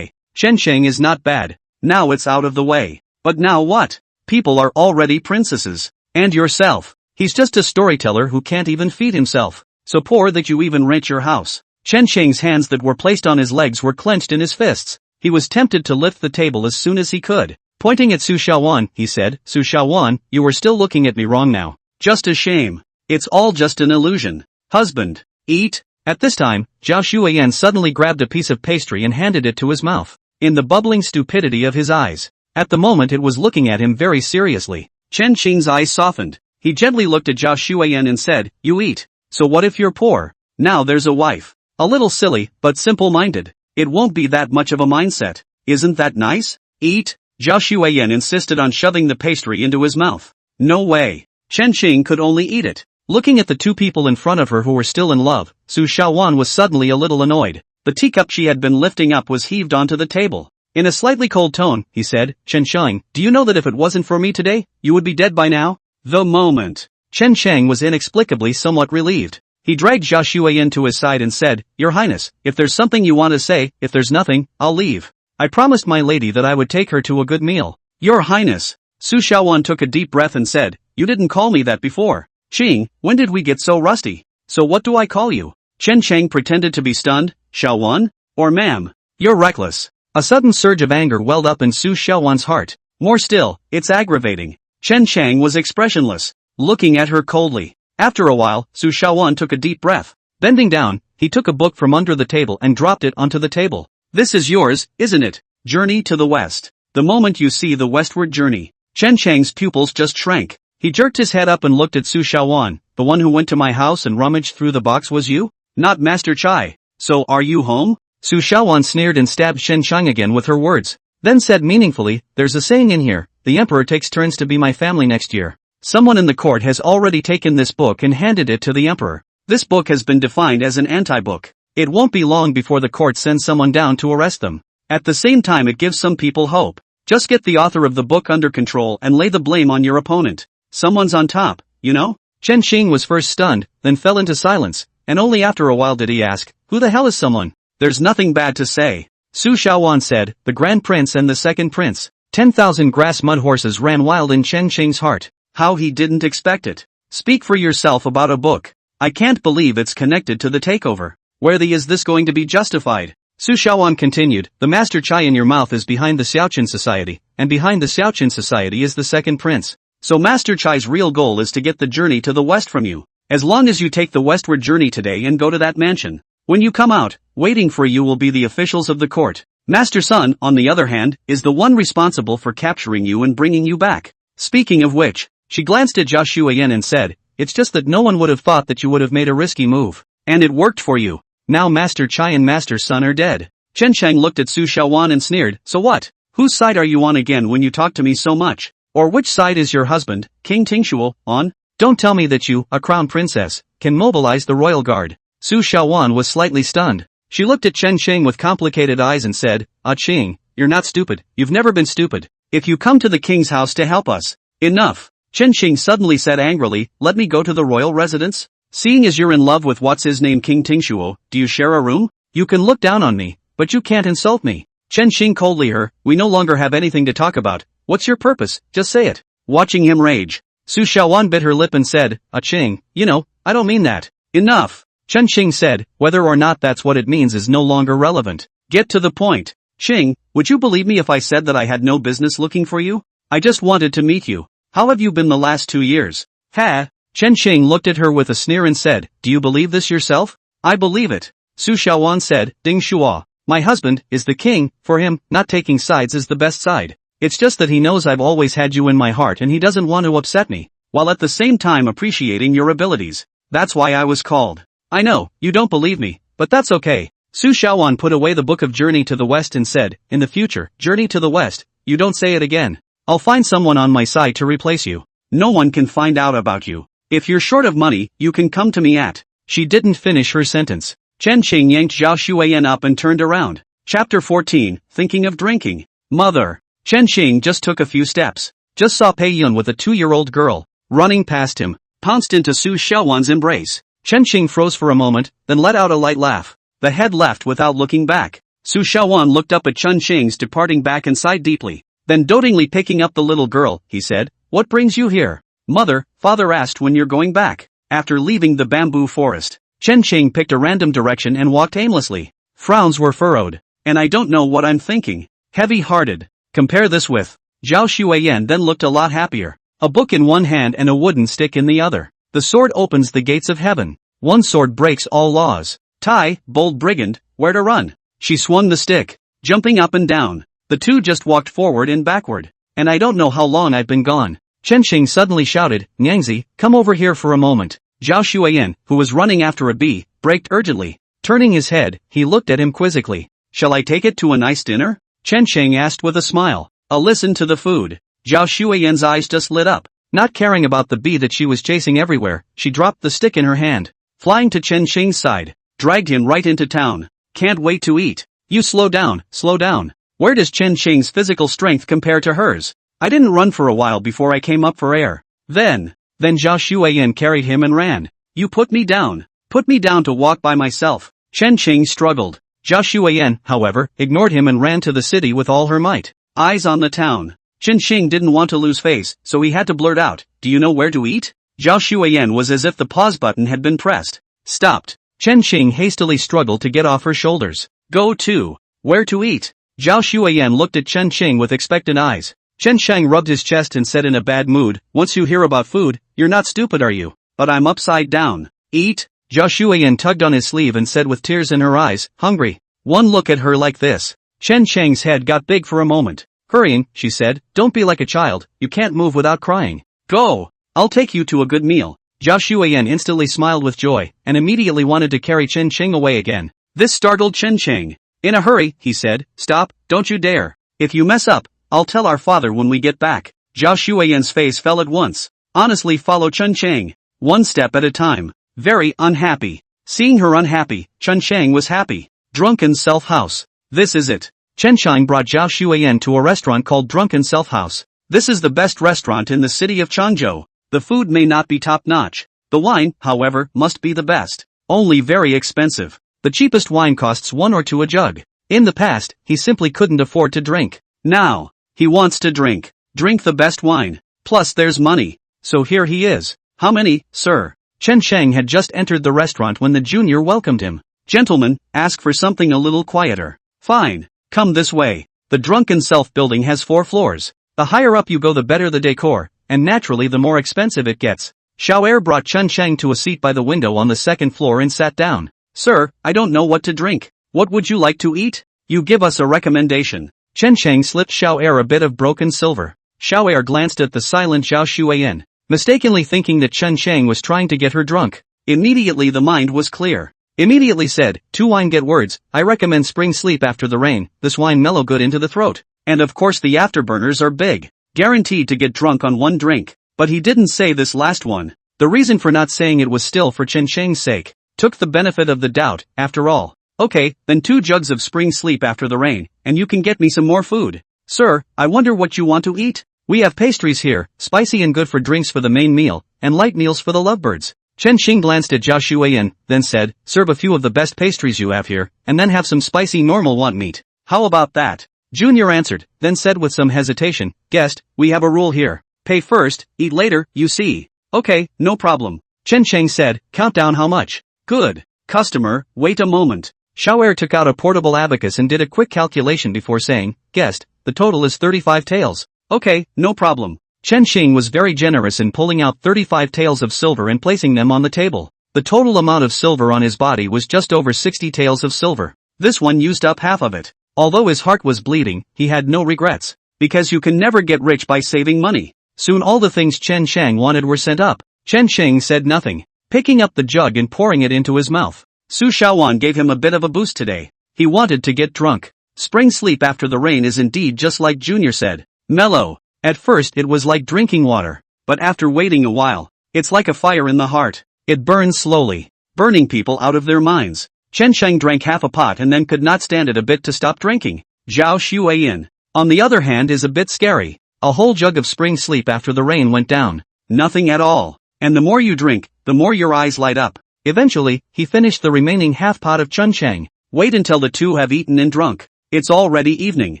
Chen Chang is not bad. Now it's out of the way. But now what? People are already princesses. And yourself. He's just a storyteller who can't even feed himself. So poor that you even rent your house. Chen Chang's hands that were placed on his legs were clenched in his fists. He was tempted to lift the table as soon as he could. Pointing at Su Shaowan, he said, Su Shaowan, you are still looking at me wrong now. Just a shame. It's all just an illusion. Husband. Eat. At this time, Zhao Xueyan suddenly grabbed a piece of pastry and handed it to his mouth. In the bubbling stupidity of his eyes. At the moment it was looking at him very seriously. Chen Xing's eyes softened. He gently looked at Zhao Xueyan and said, You eat. So what if you're poor? Now there's a wife. A little silly, but simple-minded. It won't be that much of a mindset. Isn't that nice? Eat. Zhao Xueyan insisted on shoving the pastry into his mouth. No way. Chen Xing could only eat it. Looking at the two people in front of her who were still in love, Su Shaowan was suddenly a little annoyed. The teacup she had been lifting up was heaved onto the table. In a slightly cold tone, he said, Chen Chang, do you know that if it wasn't for me today, you would be dead by now? The moment. Chen Chang was inexplicably somewhat relieved. He dragged Zhao Xueyan to his side and said, Your Highness, if there's something you want to say, if there's nothing, I'll leave. I promised my lady that I would take her to a good meal. Your Highness. Su Shaowan took a deep breath and said, You didn't call me that before. Xing, when did we get so rusty? So what do I call you? Chen Chang pretended to be stunned. Shaowan? Or ma'am? You're reckless. A sudden surge of anger welled up in Su Shaowan's heart. More still, it's aggravating. Chen Chang was expressionless, looking at her coldly. After a while, Su Shaowan took a deep breath. Bending down, he took a book from under the table and dropped it onto the table. This is yours, isn't it? Journey to the West. The moment you see the westward journey. Chen Chang's pupils just shrank. He jerked his head up and looked at Su Shaowan. The one who went to my house and rummaged through the box was you? Not Master Chai. So are you home? Su Shaowan sneered and stabbed Chen Chang again with her words. Then said meaningfully, There's a saying in here, the emperor takes turns to be my family next year. Someone in the court has already taken this book and handed it to the emperor. This book has been defined as an anti-book. It won't be long before the court sends someone down to arrest them. At the same time it gives some people hope. Just get the author of the book under control and lay the blame on your opponent. Someone's on top, you know? Chen Xing was first stunned, then fell into silence, and only after a while did he ask, Who the hell is someone? There's nothing bad to say. Su Shaowan said, The Grand Prince and the Second Prince. 10,000 grass mud horses ran wild in Chen Xing's heart. How he didn't expect it. Speak for yourself about a book. I can't believe it's connected to the takeover. Where is this going to be justified? Su Shaoan continued, the master chai in your mouth is behind the Xiaoqin Society, and behind the Xiaoqin Society is the second prince. So Master Chai's real goal is to get the journey to the west from you. As long as you take the westward journey today and go to that mansion, when you come out, waiting for you will be the officials of the court. Master Sun, on the other hand, is the one responsible for capturing you and bringing you back. Speaking of which, she glanced at Zhao Xueyan and said, it's just that no one would have thought that you would have made a risky move. And it worked for you. Now Master Chai and Master Sun are dead. Chen Shang looked at Su Shaoan and sneered, so what? Whose side are you on again when you talk to me so much? Or which side is your husband, King Tingshuo, on? Don't tell me that you, a crown princess, can mobilize the royal guard. Su Shaoan was slightly stunned. She looked at Chen Sheng with complicated eyes and said, Ah Qing, you're not stupid, you've never been stupid. If you come to the king's house to help us. Enough. Chen Sheng suddenly said angrily, let me go to the royal residence? Seeing as you're in love with what's his name King Tingshuo, do you share a room? You can look down on me, but you can't insult me. Chen Xing coldly her, we no longer have anything to talk about. What's your purpose? Just say it. Watching him rage, Su Shaoan bit her lip and said, Ah Qing, you know, I don't mean that. Enough. Chen Xing said, whether or not that's what it means is no longer relevant. Get to the point. Qing, would you believe me if I said that I had no business looking for you? I just wanted to meet you. How have you been the last 2 years? Ha! Chen Xing looked at her with a sneer and said, do you believe this yourself? I believe it. Su Shaoan said, Ding Shua, my husband, is the king, for him, not taking sides is the best side. It's just that he knows I've always had you in my heart and he doesn't want to upset me, while at the same time appreciating your abilities. That's why I was called. I know, you don't believe me, but that's okay. Su Shaoan put away the book of Journey to the West and said, in the future, Journey to the West, you don't say it again. I'll find someone on my side to replace you. No one can find out about you. If you're short of money, you can come to me at. She didn't finish her sentence. Chen Qing yanked Zhao Xueyan up and turned around. Chapter 14, Thinking of Drinking. Mother. Chen Qing just took a few steps. Just saw Pei Yun with a 2-year-old girl. Running past him. Pounced into Su Shaoan's embrace. Chen Qing froze for a moment, then let out a light laugh. The head left without looking back. Su Shaoan looked up at Chen Qing's departing back and sighed deeply. Then dotingly picking up the little girl, he said, what brings you here? Mother, father asked when you're going back. After leaving the bamboo forest, Chen Qing picked a random direction and walked aimlessly. Frowns were furrowed. And I don't know what I'm thinking. Heavy-hearted. Compare this with. Zhao Xueyan then looked a lot happier. A book in one hand and a wooden stick in the other. The sword opens the gates of heaven. One sword breaks all laws. Tai, bold brigand, where to run? She swung the stick, jumping up and down. The two just walked forward and backward. And I don't know how long I've been gone. Chen Qing suddenly shouted, Nyangzi, come over here for a moment. Zhao Xueyan, who was running after a bee, braked urgently. Turning his head, he looked at him quizzically. Shall I take it to a nice dinner? Chen Qing asked with a smile. I'll listen to the food. Zhao Xueyan's eyes just lit up. Not caring about the bee that she was chasing everywhere, she dropped the stick in her hand. Flying to Chen Qing's side, dragged him right into town. Can't wait to eat. You slow down, slow down. Where does Chen Qing's physical strength compare to hers? I didn't run for a while before I came up for air. Then Zhao Xueyan carried him and ran. You put me down. Put me down to walk by myself. Chen Qing struggled. Zhao Xueyan, however, ignored him and ran to the city with all her might. Eyes on the town. Chen Qing didn't want to lose face, so he had to blurt out, do you know where to eat? Zhao Xueyan was as if the pause button had been pressed. Stopped. Chen Qing hastily struggled to get off her shoulders. Go to. Where to eat? Zhao Xueyan looked at Chen Qing with expectant eyes. Chen Shang rubbed his chest and said in a bad mood, once you hear about food, you're not stupid are you? But I'm upside down. Eat? Zhao Xueyan tugged on his sleeve and said with tears in her eyes, hungry. One look at her like this. Chen Shang's head got big for a moment. Hurrying, she said, don't be like a child, you can't move without crying. Go! I'll take you to a good meal. Zhao Xueyan instantly smiled with joy, and immediately wanted to carry Chen Qing away again. This startled Chen Qing. In a hurry, he said, stop, don't you dare. If you mess up, I'll tell our father when we get back. Zhao Xueyan's face fell at once. Honestly follow Chen Qing. One step at a time. Very unhappy. Seeing her unhappy, Chen Qing was happy. Drunken Self House. This is it. Chen Qing brought Zhao Xueyan to a restaurant called Drunken Self House. This is the best restaurant in the city of Changzhou. The food may not be top-notch. The wine, however, must be the best. Only very expensive. The cheapest wine costs 1 or 2 a jug. In the past, he simply couldn't afford to drink. Now, he wants to drink. Drink the best wine. Plus there's money. So here he is. How many, sir? Chen Shang had just entered the restaurant when the junior welcomed him. Gentlemen, ask for something a little quieter. Fine. Come this way. The drunken self building has 4 floors. The higher up you go the better the decor, and naturally the more expensive it gets. Xiao'er brought Chen Sheng to a seat by the window on the 2nd floor and sat down. Sir, I don't know what to drink. What would you like to eat? You give us a recommendation. Chen Sheng slipped Xiao'er a bit of broken silver. Xiao'er glanced at the silent Zhao Xueyan, mistakenly thinking that Chen Sheng was trying to get her drunk. Immediately the mind was clear. Immediately said, 2 wine get words, I recommend spring sleep after the rain, this wine mellow good into the throat. And of course the afterburners are big. Guaranteed to get drunk on 1 drink. But he didn't say this last one. The reason for not saying it was still for Chen Sheng's sake. Took the benefit of the doubt, after all. Okay, then 2 jugs of spring sleep after the rain, and you can get me some more food. Sir, I wonder what you want to eat? We have pastries here, spicy and good for drinks for the main meal, and light meals for the lovebirds. Chen Xing glanced at Zhao Xueyan, then said, serve a few of the best pastries you have here, and then have some spicy normal want meat. How about that? Junior answered, then said with some hesitation, guest, we have a rule here. Pay first, eat later, you see. Okay, no problem. Chen Sheng said, count down how much. Good. Customer, wait a moment. Xiao'er took out a portable abacus and did a quick calculation before saying, guest, the total is 35 taels. Okay, no problem. Chen Xing was very generous in pulling out 35 taels of silver and placing them on the table. The total amount of silver on his body was just over 60 taels of silver. This one used up half of it. Although his heart was bleeding, he had no regrets. Because you can never get rich by saving money. Soon all the things Chen Shang wanted were sent up. Chen Xing said nothing, picking up the jug and pouring it into his mouth. Su Shaowan gave him a bit of a boost today. He wanted to get drunk. Spring sleep after the rain is indeed just like Junior said. Mellow. At first it was like drinking water. But after waiting a while, it's like a fire in the heart. It burns slowly, burning people out of their minds. Chen Sheng drank half a pot and then could not stand it a bit to stop drinking. Zhao Xueyan, on the other hand, is a bit scary. A whole jug of spring sleep after the rain went down. Nothing at all. And the more you drink, the more your eyes light up. Eventually, he finished the remaining half pot of chunchang. Wait until the two have eaten and drunk. It's already evening.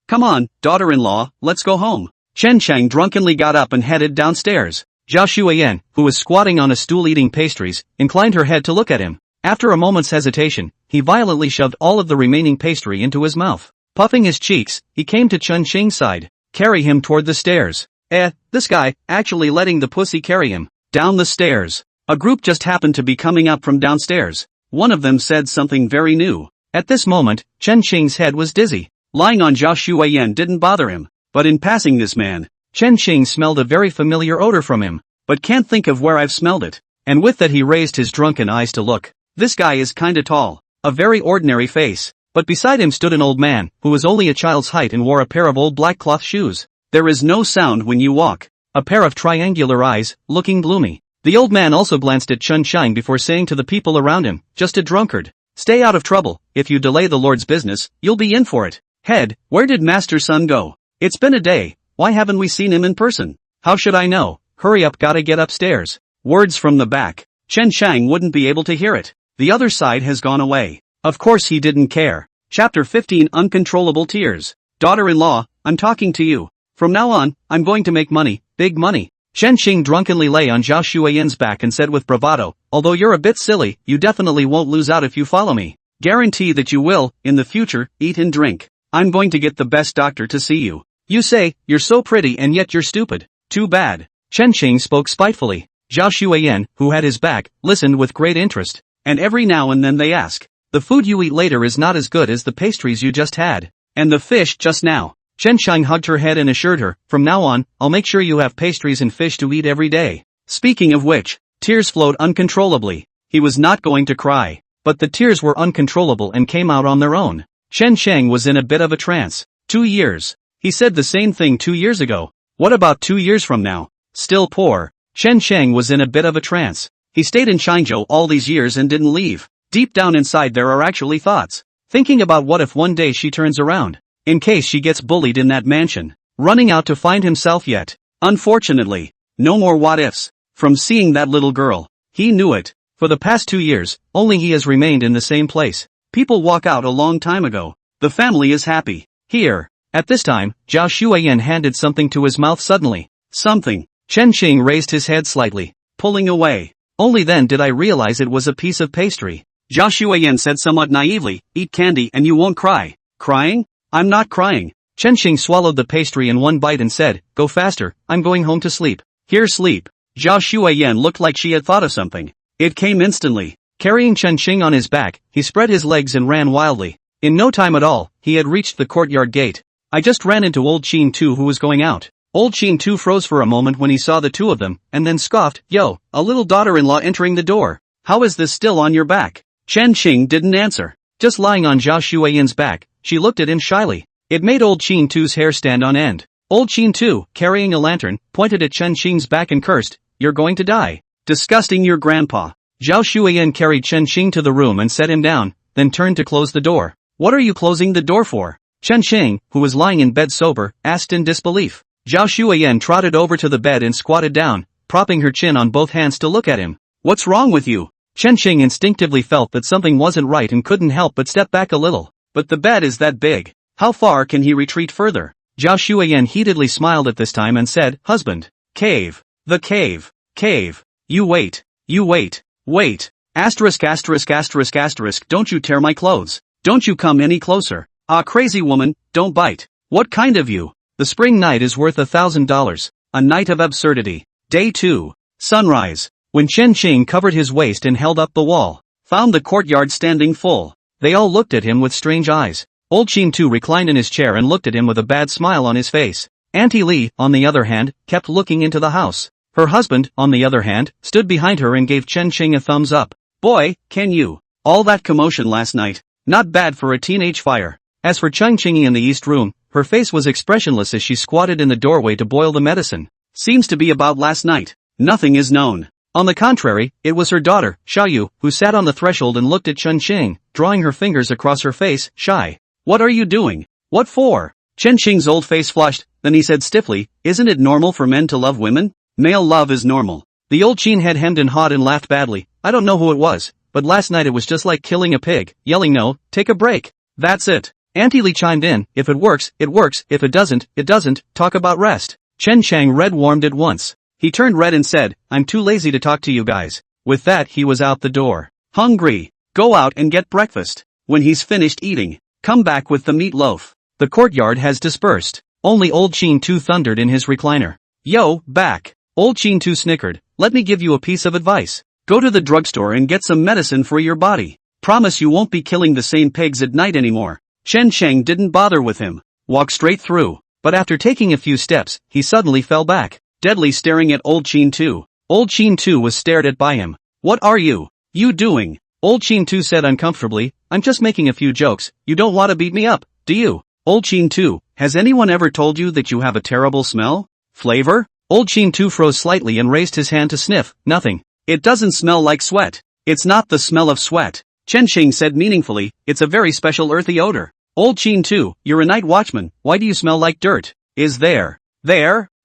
Come on, daughter-in-law, let's go home. Chen Sheng drunkenly got up and headed downstairs. Zhao Xueyan, who was squatting on a stool eating pastries, inclined her head to look at him. After a moment's hesitation, he violently shoved all of the remaining pastry into his mouth. Puffing his cheeks, he came to Chen Xing's side. Carry him toward the stairs. This guy, actually letting the pussy carry him. Down the stairs. A group just happened to be coming up from downstairs. One of them said something very new. At this moment, Chen Xing's head was dizzy. Lying on Zhao Xueyan didn't bother him. But in passing this man, Chen Xing smelled a very familiar odor from him. But can't think of where I've smelled it. And with that he raised his drunken eyes to look. This guy is kinda tall. A very ordinary face. But beside him stood an old man, who was only a child's height and wore a pair of old black cloth shoes. There is no sound when you walk. A pair of triangular eyes, looking gloomy. The old man also glanced at Chen Shang before saying to the people around him, just a drunkard. Stay out of trouble. If you delay the Lord's business, you'll be in for it. Head, where did Master Sun go? It's been a day. Why haven't we seen him in person? How should I know? Hurry up, gotta get upstairs. Words from the back. Chen Shang wouldn't be able to hear it. The other side has gone away. Of course he didn't care. Chapter 15 Uncontrollable Tears. Daughter-in-law, I'm talking to you. From now on, I'm going to make money, big money. Chen Xing drunkenly lay on Zhao Xueyan's back and said with bravado, although you're a bit silly, you definitely won't lose out if you follow me. Guarantee that you will, in the future, eat and drink. I'm going to get the best doctor to see you. You say, you're so pretty and yet you're stupid. Too bad. Chen Xing spoke spitefully. Zhao Xueyan, who had his back, listened with great interest. And every now and then they ask, the food you eat later is not as good as the pastries you just had. And the fish just now. Chen Shang hugged her head and assured her, from now on, I'll make sure you have pastries and fish to eat every day. Speaking of which, tears flowed uncontrollably. He was not going to cry. But the tears were uncontrollable and came out on their own. Chen Shang was in a bit of a trance. 2 years. He said the same thing 2 years ago. What about 2 years from now? Still poor. Chen Shang was in a bit of a trance. He stayed in Shangzhou all these years and didn't leave. Deep down inside there are actually thoughts. Thinking about what if one day she turns around. In case she gets bullied in that mansion. Running out to find himself yet. Unfortunately, no more what ifs. From seeing that little girl. He knew it. For the past 2 years, only he has remained in the same place. People walk out a long time ago. The family is happy. Here. At this time, Zhao Xueyan handed something to his mouth suddenly. Something. Chen Xing raised his head slightly, pulling away. Only then did I realize it was a piece of pastry. Zhao Shuiyan said somewhat naively, eat candy and you won't cry. Crying? I'm not crying. Chen Xing swallowed the pastry in one bite and said, go faster, I'm going home to sleep. Here sleep. Zhao Shuiyan looked like she had thought of something. It came instantly. Carrying Chen Xing on his back, he spread his legs and ran wildly. In no time at all, he had reached the courtyard gate. I just ran into old Qin Tu who was going out. Old Qin Tu froze for a moment when he saw the two of them, and then scoffed, yo, a little daughter-in-law entering the door. How is this still on your back? Chen Xing didn't answer. Just lying on Zhao Shuiyan's back, she looked at him shyly. It made old Qin Tu's hair stand on end. Old Qin Tu, carrying a lantern, pointed at Chen Xing's back and cursed, you're going to die. Disgusting your grandpa. Zhao Shuiyan carried Chen Xing to the room and set him down, then turned to close the door. What are you closing the door for? Chen Xing, who was lying in bed sober, asked in disbelief. Zhao Shuiyan trotted over to the bed and squatted down, propping her chin on both hands to look at him. What's wrong with you? Chen Xing instinctively felt that something wasn't right and couldn't help but step back a little. But the bed is that big. How far can he retreat further? Zhao Shuiyan heatedly smiled at this time and said, husband. Cave. The cave. Cave. You wait. You wait. Wait. Asterisk asterisk asterisk asterisk don't you tear my clothes. Don't you come any closer. Ah crazy woman, don't bite. What kind of you? The spring night is worth $1,000. A night of absurdity. Day 2. Sunrise. When Chen Xing covered his waist and held up the wall, found the courtyard standing full. They all looked at him with strange eyes. Old Qin Tu reclined in his chair and looked at him with a bad smile on his face. Auntie Li, on the other hand, kept looking into the house. Her husband, on the other hand, stood behind her and gave Chen Xing a thumbs up. Boy, can you. All that commotion last night. Not bad for a teenage fire. As for Chen Xing in the east room, her face was expressionless as she squatted in the doorway to boil the medicine. Seems to be about last night. Nothing is known. On the contrary, it was her daughter, Xiaoyu, who sat on the threshold and looked at Chen Xing, drawing her fingers across her face, shy. What are you doing? What for? Chen Xing's old face flushed, then he said stiffly, isn't it normal for men to love women? Male love is normal. The old Qin had hemmed and hawed and laughed badly. I don't know who it was, but last night it was just like killing a pig, yelling no, take a break. That's it. Auntie Li chimed in, if it works, if it doesn't, talk about rest. Chen Chang red warmed at once. He turned red and said, I'm too lazy to talk to you guys. With that he was out the door. Hungry. Go out and get breakfast. When he's finished eating, come back with the meatloaf. The courtyard has dispersed. Only old Qin Tu thundered in his recliner. Yo, back. Old Qin Tu snickered, let me give you a piece of advice. Go to the drugstore and get some medicine for your body. Promise you won't be killing the same pigs at night anymore. Chen Cheng didn't bother with him. Walked straight through. But after taking a few steps, he suddenly fell back, deadly staring at old Qin Tu. Old Qin Tu was stared at by him. What are you doing? Old Qin Tu said uncomfortably, I'm just making a few jokes, you don't want to beat me up, do you? Old Qin Tu, has anyone ever told you that you have a terrible smell? Flavor? Old Qin Tu froze slightly and raised his hand to sniff, nothing. It doesn't smell like sweat. It's not the smell of sweat. Chen Xing said meaningfully, it's a very special earthy odor. Old Qin Tu, you're a night watchman, why do you smell like dirt? Is there?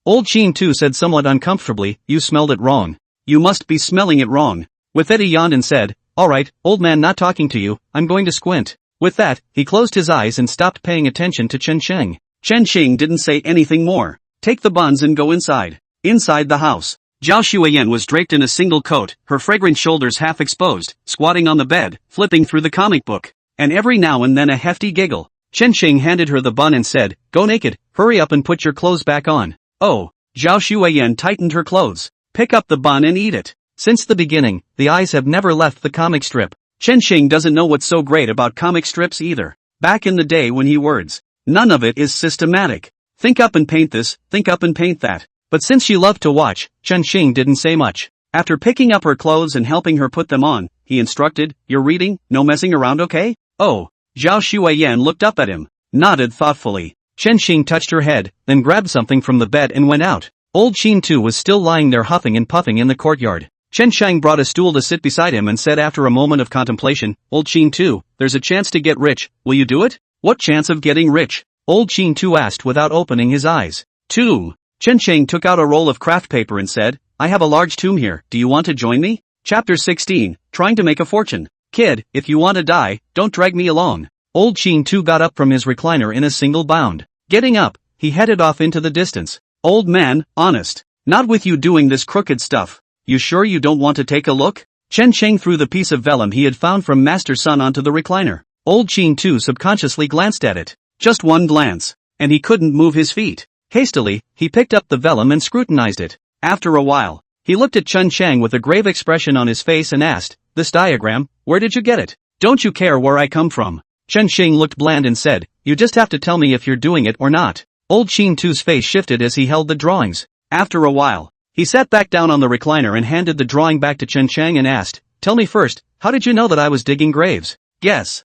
Old Qin Tu said somewhat uncomfortably, you smelled it wrong. You must be smelling it wrong. With that he yawned and said, alright, old man not talking to you, I'm going to squint. With that, he closed his eyes and stopped paying attention to Chen Xing. Chen Xing didn't say anything more. Take the buns and go inside. Inside the house. Zhao Shuiyan was draped in a single coat, her fragrant shoulders half exposed, squatting on the bed, flipping through the comic book. And every now and then a hefty giggle. Chen Xing handed her the bun and said, go naked, hurry up and put your clothes back on. Oh. Zhao Shuiyan tightened her clothes. Pick up the bun and eat it. Since the beginning, the eyes have never left the comic strip. Chen Xing doesn't know what's so great about comic strips either. Back in the day when he words, none of it is systematic. Think up and paint this, think up and paint that. But since she loved to watch, Chen Xing didn't say much. After picking up her clothes and helping her put them on, he instructed, you're reading, no messing around okay? Oh. Zhao Shuiyan looked up at him, nodded thoughtfully. Chen Xing touched her head, then grabbed something from the bed and went out. Old Qin Tu was still lying there huffing and puffing in the courtyard. Chen Shang brought a stool to sit beside him and said after a moment of contemplation, Old Qin Tu, there's a chance to get rich, will you do it? What chance of getting rich? Old Qin Tu asked without opening his eyes. Tomb. Chen Shang took out a roll of craft paper and said, I have a large tomb here, do you want to join me? Chapter 16, Trying to Make a Fortune. Kid, if you want to die, don't drag me along. Old Qin Tu got up from his recliner in a single bound. Getting up, he headed off into the distance. Old man, honest. Not with you doing this crooked stuff. You sure you don't want to take a look? Chen Sheng threw the piece of vellum he had found from Master Sun onto the recliner. Old Qin too subconsciously glanced at it. Just one glance, and he couldn't move his feet. Hastily, he picked up the vellum and scrutinized it. After a while, he looked at Chen Sheng with a grave expression on his face and asked, "This diagram, where did you get it? Don't you care where I come from?" Chen Sheng looked bland and said, "You just have to tell me if you're doing it or not." Old Qin Tu's face shifted as he held the drawings. After a while, he sat back down on the recliner and handed the drawing back to Chen Sheng and asked, "Tell me first, how did you know that I was digging graves?" Guess,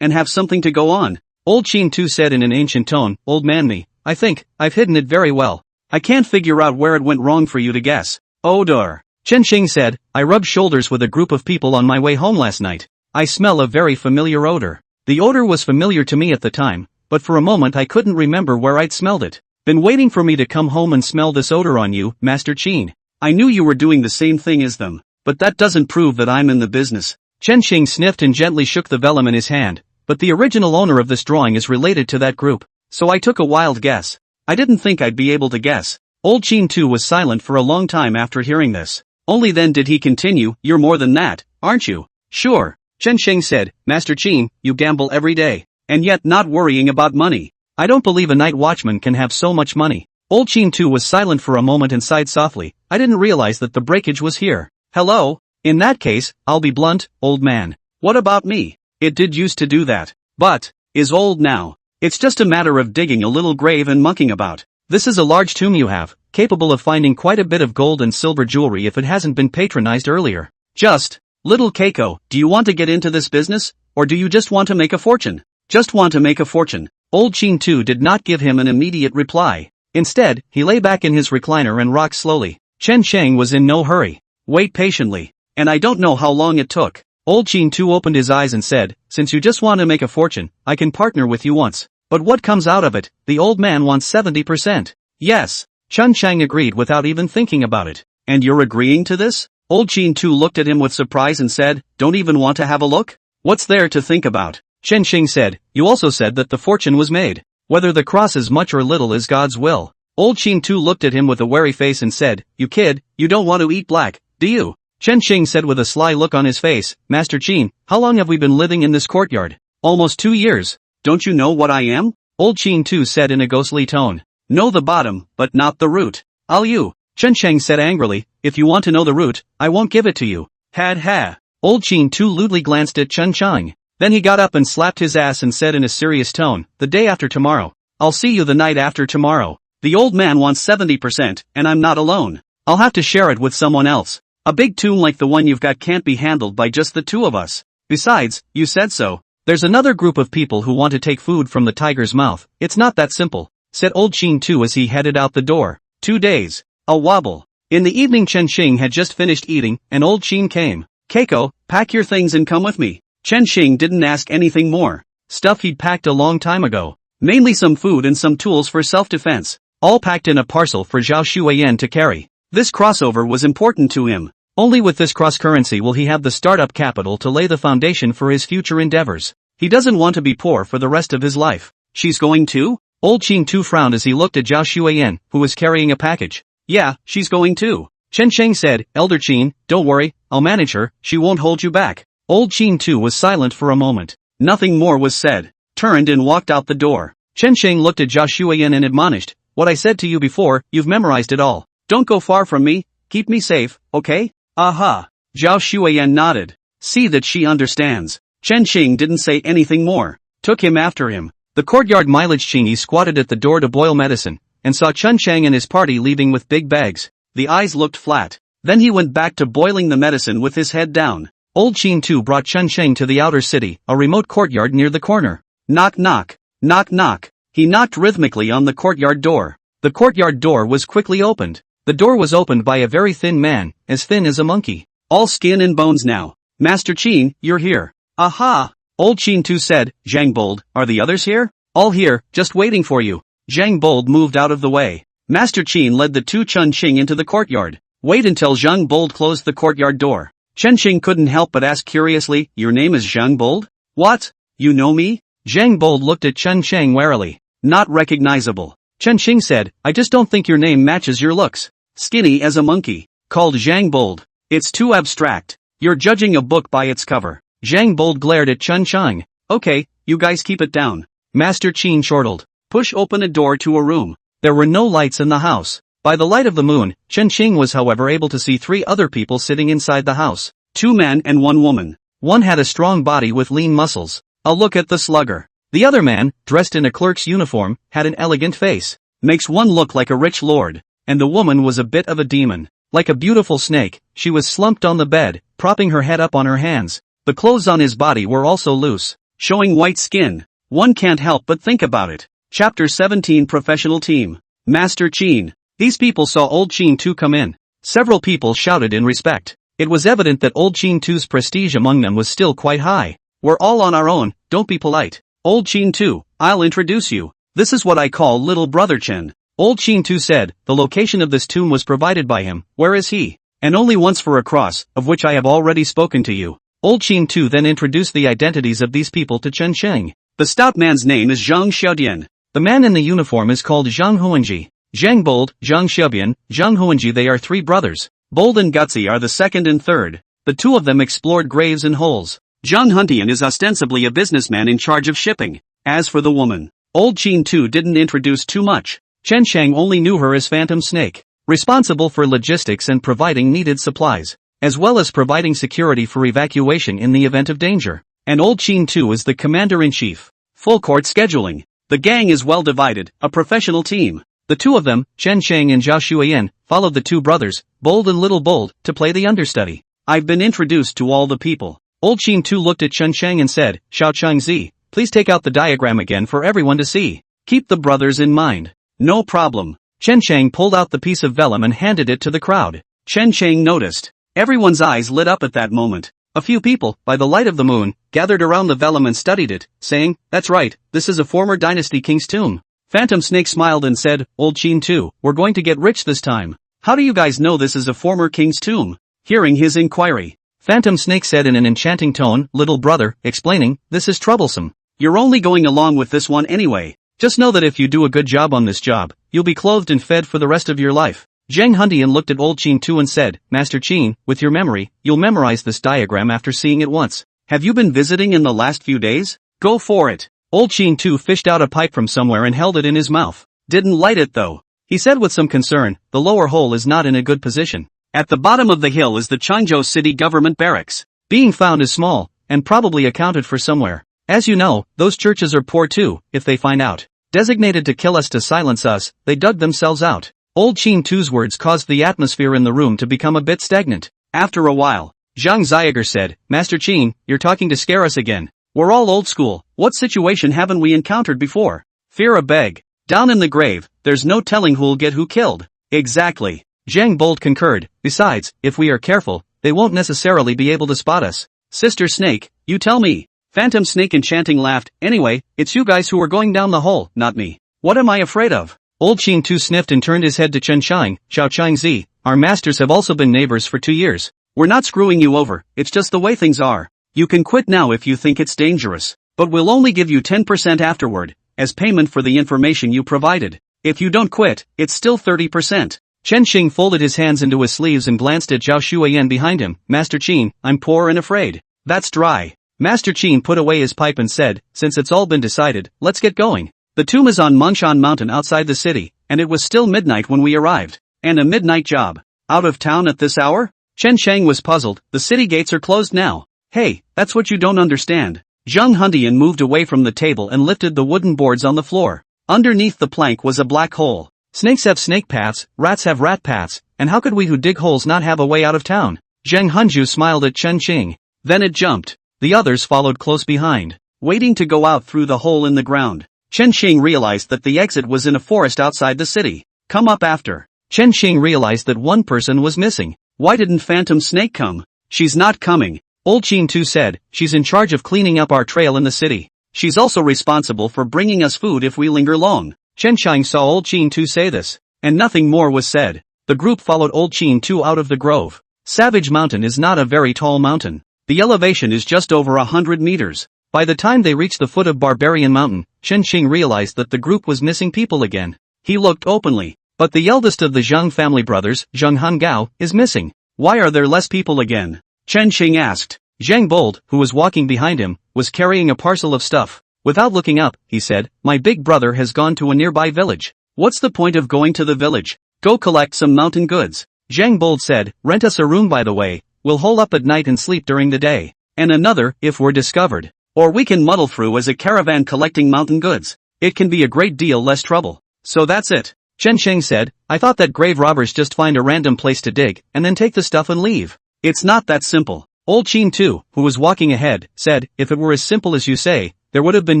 and have something to go on." Old Qin Tu said in an ancient tone, "Old man me, I think, I've hidden it very well. I can't figure out where it went wrong for you to guess." "Odor." Chen Sheng said, "I rubbed shoulders with a group of people on my way home last night. I smell a very familiar odor." The odor was familiar to me at the time, but for a moment I couldn't remember where I'd smelled it. "Been waiting for me to come home and smell this odor on you, Master Qin. I knew you were doing the same thing as them, but that doesn't prove that I'm in the business." Chen Sheng sniffed and gently shook the vellum in his hand, "But the original owner of this drawing is related to that group, so I took a wild guess. I didn't think I'd be able to guess." Old Qin Tu was silent for a long time after hearing this. Only then did he continue, "You're more than that, aren't you?" "Sure," Chen Sheng said, "Master Qin, you gamble every day, and yet not worrying about money. I don't believe a night watchman can have so much money." Old Qin Tu was silent for a moment and sighed softly, "I didn't realize that the breakage was here." "Hello? In that case, I'll be blunt, old man. What about me? It did used to do that, but is old now. It's just a matter of digging a little grave and mucking about. This is a large tomb you have, capable of finding quite a bit of gold and silver jewelry if it hasn't been patronized earlier. Just, little Keiko, do you want to get into this business, or do you just want to make a fortune?" "Just want to make a fortune." Old Qin Tu did not give him an immediate reply. Instead, he lay back in his recliner and rocked slowly. Chen Sheng was in no hurry. "Wait patiently. And I don't know how long it took." Old Qin Tu opened his eyes and said, "Since you just want to make a fortune, I can partner with you once. But what comes out of it? The old man wants 70%. "Yes." Chen Sheng agreed without even thinking about it. "And you're agreeing to this?" Old Qin Tu looked at him with surprise and said, "Don't even want to have a look? What's there to think about?" Chen Sheng said, "You also said that the fortune was made. Whether the cross is much or little is God's will." Old Qin Tu looked at him with a wary face and said, "You kid, you don't want to eat black, do you?" Chen Sheng said with a sly look on his face, "Master Qin, how long have we been living in this courtyard?" "Almost 2 years. Don't you know what I am?" Old Qin Tu said in a ghostly tone. "Know the bottom, but not the root. I'll you." Chen Sheng said angrily, "If you want to know the root, I won't give it to you." "Had ha." Old Qin Tu lewdly glanced at Chen Sheng. Then he got up and slapped his ass and said in a serious tone, "The day after tomorrow. I'll see you the night after tomorrow. The old man wants 70%, and I'm not alone. I'll have to share it with someone else. A big tomb like the one you've got can't be handled by just the two of us. Besides, you said so. There's another group of people who want to take food from the tiger's mouth. It's not that simple," said Old Qin Tu as he headed out the door. 2 days. A wobble. In the evening Chen Sheng had just finished eating, and Old Qin came. "Keiko, pack your things and come with me." Chen Sheng didn't ask anything more. Stuff he'd packed a long time ago. Mainly some food and some tools for self-defense. All packed in a parcel for Zhao Shuiyan to carry. This crossover was important to him. Only with this cross-currency will he have the startup capital to lay the foundation for his future endeavors. He doesn't want to be poor for the rest of his life. "She's going too?" Old Qin Tu frowned as he looked at Zhao Shuiyan, who was carrying a package. "Yeah, she's going too." Chen Sheng said, "Elder Qin, don't worry, I'll manage her, she won't hold you back." Old Qin Tu was silent for a moment. Nothing more was said. Turned and walked out the door. Chen Sheng looked at Zhao Shuiyan and admonished, "What I said to you before, you've memorized it all. Don't go far from me, keep me safe, okay?" "Aha." Zhao Shuiyan nodded. See that she understands. Chen Sheng didn't say anything more. Took him after him. The courtyard mileage Chingy squatted at the door to boil medicine, and saw Chen Sheng and his party leaving with big bags. The eyes looked flat. Then he went back to boiling the medicine with his head down. Old Qin Tu brought Chen Sheng to the outer city, a remote courtyard near the corner. Knock knock. Knock knock. He knocked rhythmically on the courtyard door. The courtyard door was quickly opened. The door was opened by a very thin man, as thin as a monkey. "All skin and bones now. Master Qin, you're here." "Aha!" Old Qin Tu said. "Zhang Bold, are the others here?" "All here, just waiting for you." Zhang Bold moved out of the way. Master Qin led the two Chen Sheng into the courtyard. "Wait until Zhang Bold closed the courtyard door." Chen Sheng couldn't help but ask curiously, "Your name is Zhang Bold? What? You know me?" Zhang Bold looked at Chen Sheng warily. "Not recognizable." Chen Sheng said, "I just don't think your name matches your looks. Skinny as a monkey. Called Zhang Bold. It's too abstract. You're judging a book by its cover. Zhang Bold glared at Chen Shang. Okay, you guys keep it down. Master Qin chortled. Push open a door to a room. There were no lights in the house. By the light of the moon, Chen Qing was however able to see 3 other people sitting inside the house. 2 men and 1 woman. One had a strong body with lean muscles. A look at the slugger. The other man, dressed in a clerk's uniform, had an elegant face. Makes one look like a rich lord. And the woman was a bit of a demon. Like a beautiful snake, she was slumped on the bed, propping her head up on her hands. The clothes on his body were also loose, showing white skin. One can't help but think about it. Chapter 17 Professional Team. Master Qin. These people saw Old Qin 2 come in. Several people shouted in respect. It was evident that Old Qin 2's prestige among them was still quite high. We're all on our own, don't be polite. Old Qin 2, I'll introduce you. This is what I call little brother Chen. Old Qin 2 said, the location of this tomb was provided by him. Where is he? And only once for a cross, of which I have already spoken to you. Old Qin 2 then introduced the identities of these people to Chen Sheng. The stout man's name is Zhang Xiaodian. The man in the uniform is called Zhang Huanji. Zhang Bold, Zhang Xiaobian, Zhang Huanji, they are 3 brothers. Bold and Gutsy are the second and third. The 2 of them explored graves and holes. Zhang Huntian is ostensibly a businessman in charge of shipping. As for the woman, Old Qin 2 didn't introduce too much. Chen Shang only knew her as Phantom Snake, responsible for logistics and providing needed supplies, as well as providing security for evacuation in the event of danger. And Old Qin 2 is the commander-in-chief. Full court scheduling. The gang is well divided, a professional team. The 2 of them, Chen Shang and Zhao Shuiyan, followed the 2 brothers, Bold and Little Bold, to play the understudy. I've been introduced to all the people. Old Qin 2 looked at Chen Shang and said, Xiao Changzi, please take out the diagram again for everyone to see. Keep the brothers in mind. No problem. Chen Shang pulled out the piece of vellum and handed it to the crowd. Chen Shang noticed. Everyone's eyes lit up at that moment. A few people, by the light of the moon, gathered around the vellum and studied it, saying, that's right, this is a former dynasty king's tomb. Phantom Snake smiled and said, Old Qin 2, we're going to get rich this time. How do you guys know this is a former king's tomb? Hearing his inquiry, Phantom Snake said in an enchanting tone, little brother, explaining, this is troublesome. You're only going along with this one anyway. Just know that if you do a good job on this job, you'll be clothed and fed for the rest of your life. Zhang Hundian looked at Old Qin 2 and said, Master Qin, with your memory, you'll memorize this diagram after seeing it once. Have you been visiting in the last few days? Go for it. Old Qin 2 fished out a pipe from somewhere and held it in his mouth. Didn't light it though. He said with some concern, the lower hole is not in a good position. At the bottom of the hill is the Changzhou City Government Barracks. Being found is small, and probably accounted for somewhere. As you know, those churches are poor too, if they find out. Designated to kill us to silence us, they dug themselves out. Old Qin 2's words caused the atmosphere in the room to become a bit stagnant. After a while, Zhang Xiager said, Master Qin, you're talking to scare us again. We're all old school. What situation haven't we encountered before? Fear a beg. Down in the grave, there's no telling who'll get who killed. Exactly. Zhang Bold concurred. Besides, if we are careful, they won't necessarily be able to spot us. Sister Snake, you tell me. Phantom Snake enchanting laughed. Anyway, it's you guys who are going down the hole, not me. What am I afraid of? Old Qin 2 sniffed and turned his head to Chen Shang. Xiao Changzi, our masters have also been neighbors for 2 years. We're not screwing you over, it's just the way things are. You can quit now if you think it's dangerous. But we'll only give you 10% afterward, as payment for the information you provided. If you don't quit, it's still 30%. Chen Xing folded his hands into his sleeves and glanced at Zhao Shuiyan behind him. Master Qin, I'm poor and afraid. That's dry. Master Qin put away his pipe and said, since it's all been decided, let's get going. The tomb is on Mongshan Mountain outside the city, and it was still midnight when we arrived. And a midnight job. Out of town at this hour? Chen Shang was puzzled. The city gates are closed now. Hey, that's what you don't understand. Zhang Hundian moved away from the table and lifted the wooden boards on the floor. Underneath the plank was a black hole. Snakes have snake paths, rats have rat paths, and how could we who dig holes not have a way out of town? Zheng Hunju smiled at Chen Qing. Then it jumped. The others followed close behind, waiting to go out through the hole in the ground. Chen Qing realized that the exit was in a forest outside the city. Come up after. Chen Qing realized that one person was missing. Why didn't Phantom Snake come? She's not coming. Old Qin Tu said, she's in charge of cleaning up our trail in the city. She's also responsible for bringing us food if we linger long. Chen Shang saw Old Qin Tu say this, and nothing more was said. The group followed Old Qin Tu out of the grove. Savage Mountain is not a very tall mountain. The elevation is just over 100 meters. By the time they reached the foot of Barbarian Mountain, Chen Qing realized that the group was missing people again. He looked openly. But the eldest of the Zhang family brothers, Zheng Hangao, is missing. Why are there less people again? Chen Qing asked. Zhang Bold, who was walking behind him, was carrying a parcel of stuff. Without looking up, he said, "My big brother has gone to a nearby village." "What's the point of going to the village? Go collect some mountain goods." Zhang Bold said, "Rent us a room by the way, we'll hole up at night and sleep during the day. And another, if we're discovered. Or we can muddle through as a caravan collecting mountain goods. It can be a great deal less trouble." "So that's it," Chen Sheng said. "I thought that grave robbers just find a random place to dig, and then take the stuff and leave." "It's not that simple." Old Qin too, who was walking ahead, said, "If it were as simple as you say, there would have been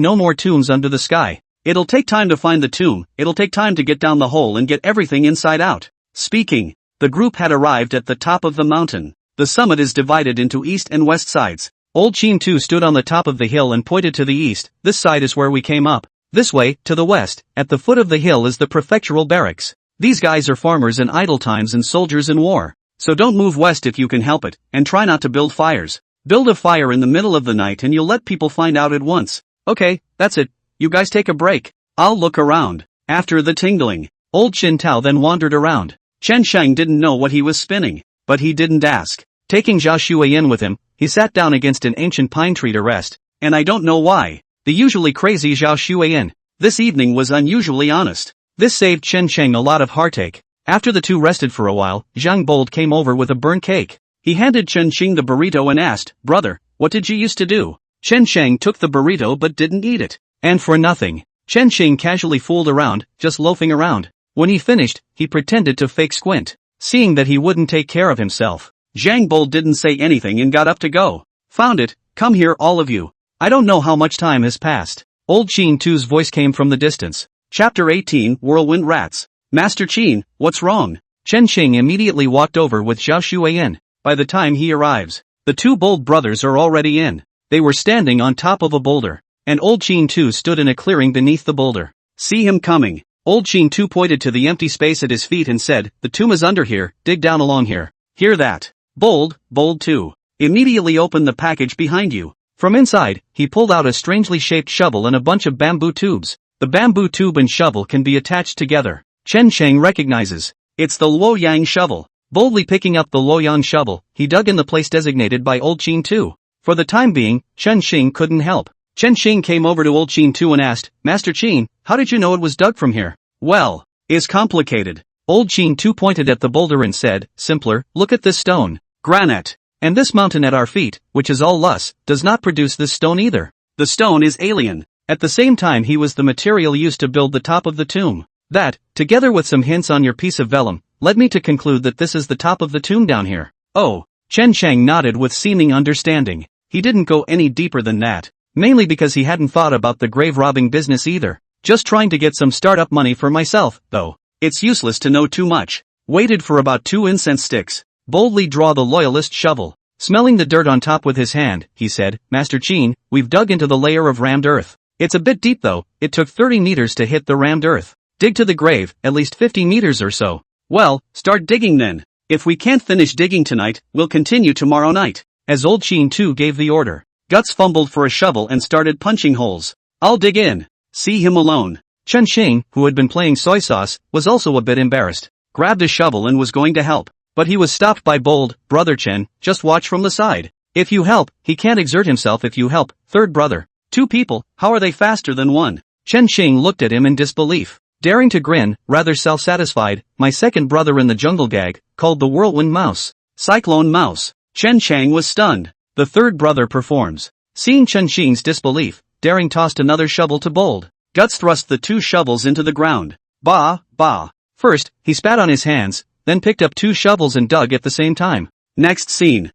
no more tombs under the sky." "It'll take time to find the tomb, it'll take time to get down the hole and get everything inside out." Speaking, the group had arrived at the top of the mountain. The summit is divided into east and west sides. Old Qin too stood on the top of the hill and pointed to the east. "This side is where we came up. This way, to the west, at the foot of the hill is the prefectural barracks. These guys are farmers in idle times and soldiers in war. So don't move west if you can help it, and try not to build fires. Build a fire in the middle of the night and you'll let people find out at once." "Okay, that's it. You guys take a break. I'll look around." After the tingling, Old Qin Tao then wandered around. Chen Sheng didn't know what he was spinning, but he didn't ask. Taking Zhao Shuiyan with him, he sat down against an ancient pine tree to rest. And I don't know why. The usually crazy Zhao Shuiyan, this evening was unusually honest. This saved Chen Sheng a lot of heartache. After the two rested for a while, Zhang Bold came over with a burnt cake. He handed Chen Sheng the burrito and asked, "Brother, what did you used to do?" Chen Sheng took the burrito but didn't eat it. And for nothing. Chen Sheng casually fooled around, just loafing around. When he finished, he pretended to fake squint, seeing that he wouldn't take care of himself. Zhang Bold didn't say anything and got up to go. "Found it, come here all of you." I don't know how much time has passed. Old Qin Tu's voice came from the distance. Chapter 18, Whirlwind Rats. "Master Qin, what's wrong?" Chen Sheng immediately walked over with Zhao Shuiyan. By the time he arrives, the two Bold brothers are already in. They were standing on top of a boulder, and Old Qin Tu stood in a clearing beneath the boulder. "See him coming." Old Qin Tu pointed to the empty space at his feet and said, "The tomb is under here, dig down along here." "Hear that? Bold 2. Immediately open the package behind you." From inside, he pulled out a strangely shaped shovel and a bunch of bamboo tubes. The bamboo tube and shovel can be attached together. Chen Sheng recognizes. It's the Luoyang shovel. Boldly picking up the Luoyang shovel, he dug in the place designated by Old Qin Tu. For the time being, Chen Sheng couldn't help. Chen Sheng came over to Old Qin Tu and asked, "Master Qin, how did you know it was dug from here?" "Well, it's complicated." Old Qin Tu pointed at the boulder and said, "Simpler, look at this stone. Granite. And this mountain at our feet, which is all loess, does not produce this stone either. The stone is alien." At the same time he was the material used to build the top of the tomb. That, together with some hints on your piece of vellum, led me to conclude that this is the top of the tomb down here. "Oh." Chen Sheng nodded with seeming understanding. He didn't go any deeper than that. Mainly because he hadn't thought about the grave robbing business either. Just trying to get some startup money for myself, though. It's useless to know too much. Waited for about 2 incense sticks. Boldly draw the loyalist shovel. Smelling the dirt on top with his hand, he said, "Master Qin, we've dug into the layer of rammed earth. It's a bit deep though, it took 30 meters to hit the rammed earth. Dig to the grave, at least 50 meters or so." "Well, start digging then. If we can't finish digging tonight, we'll continue tomorrow night." As Old Qin Tu gave the order, Guts fumbled for a shovel and started punching holes. "I'll dig in. See him alone." Chen Sheng, who had been playing soy sauce, was also a bit embarrassed. Grabbed a shovel and was going to help. But he was stopped by Bold, "Brother Chen, just watch from the side. If you help, he can't exert himself if you help." "Third brother. 2 people, how are they faster than 1? Chen Sheng looked at him in disbelief. Daring to grin, rather self-satisfied, "My second brother in the jungle gag, called the Whirlwind Mouse." "Cyclone Mouse." Chen Sheng was stunned. The third brother performs. Seeing Chen Sheng's disbelief, Daring tossed another shovel to Bold. Guts thrust the 2 shovels into the ground. Bah, bah. First, he spat on his hands, then picked up 2 shovels and dug at the same time. Next scene.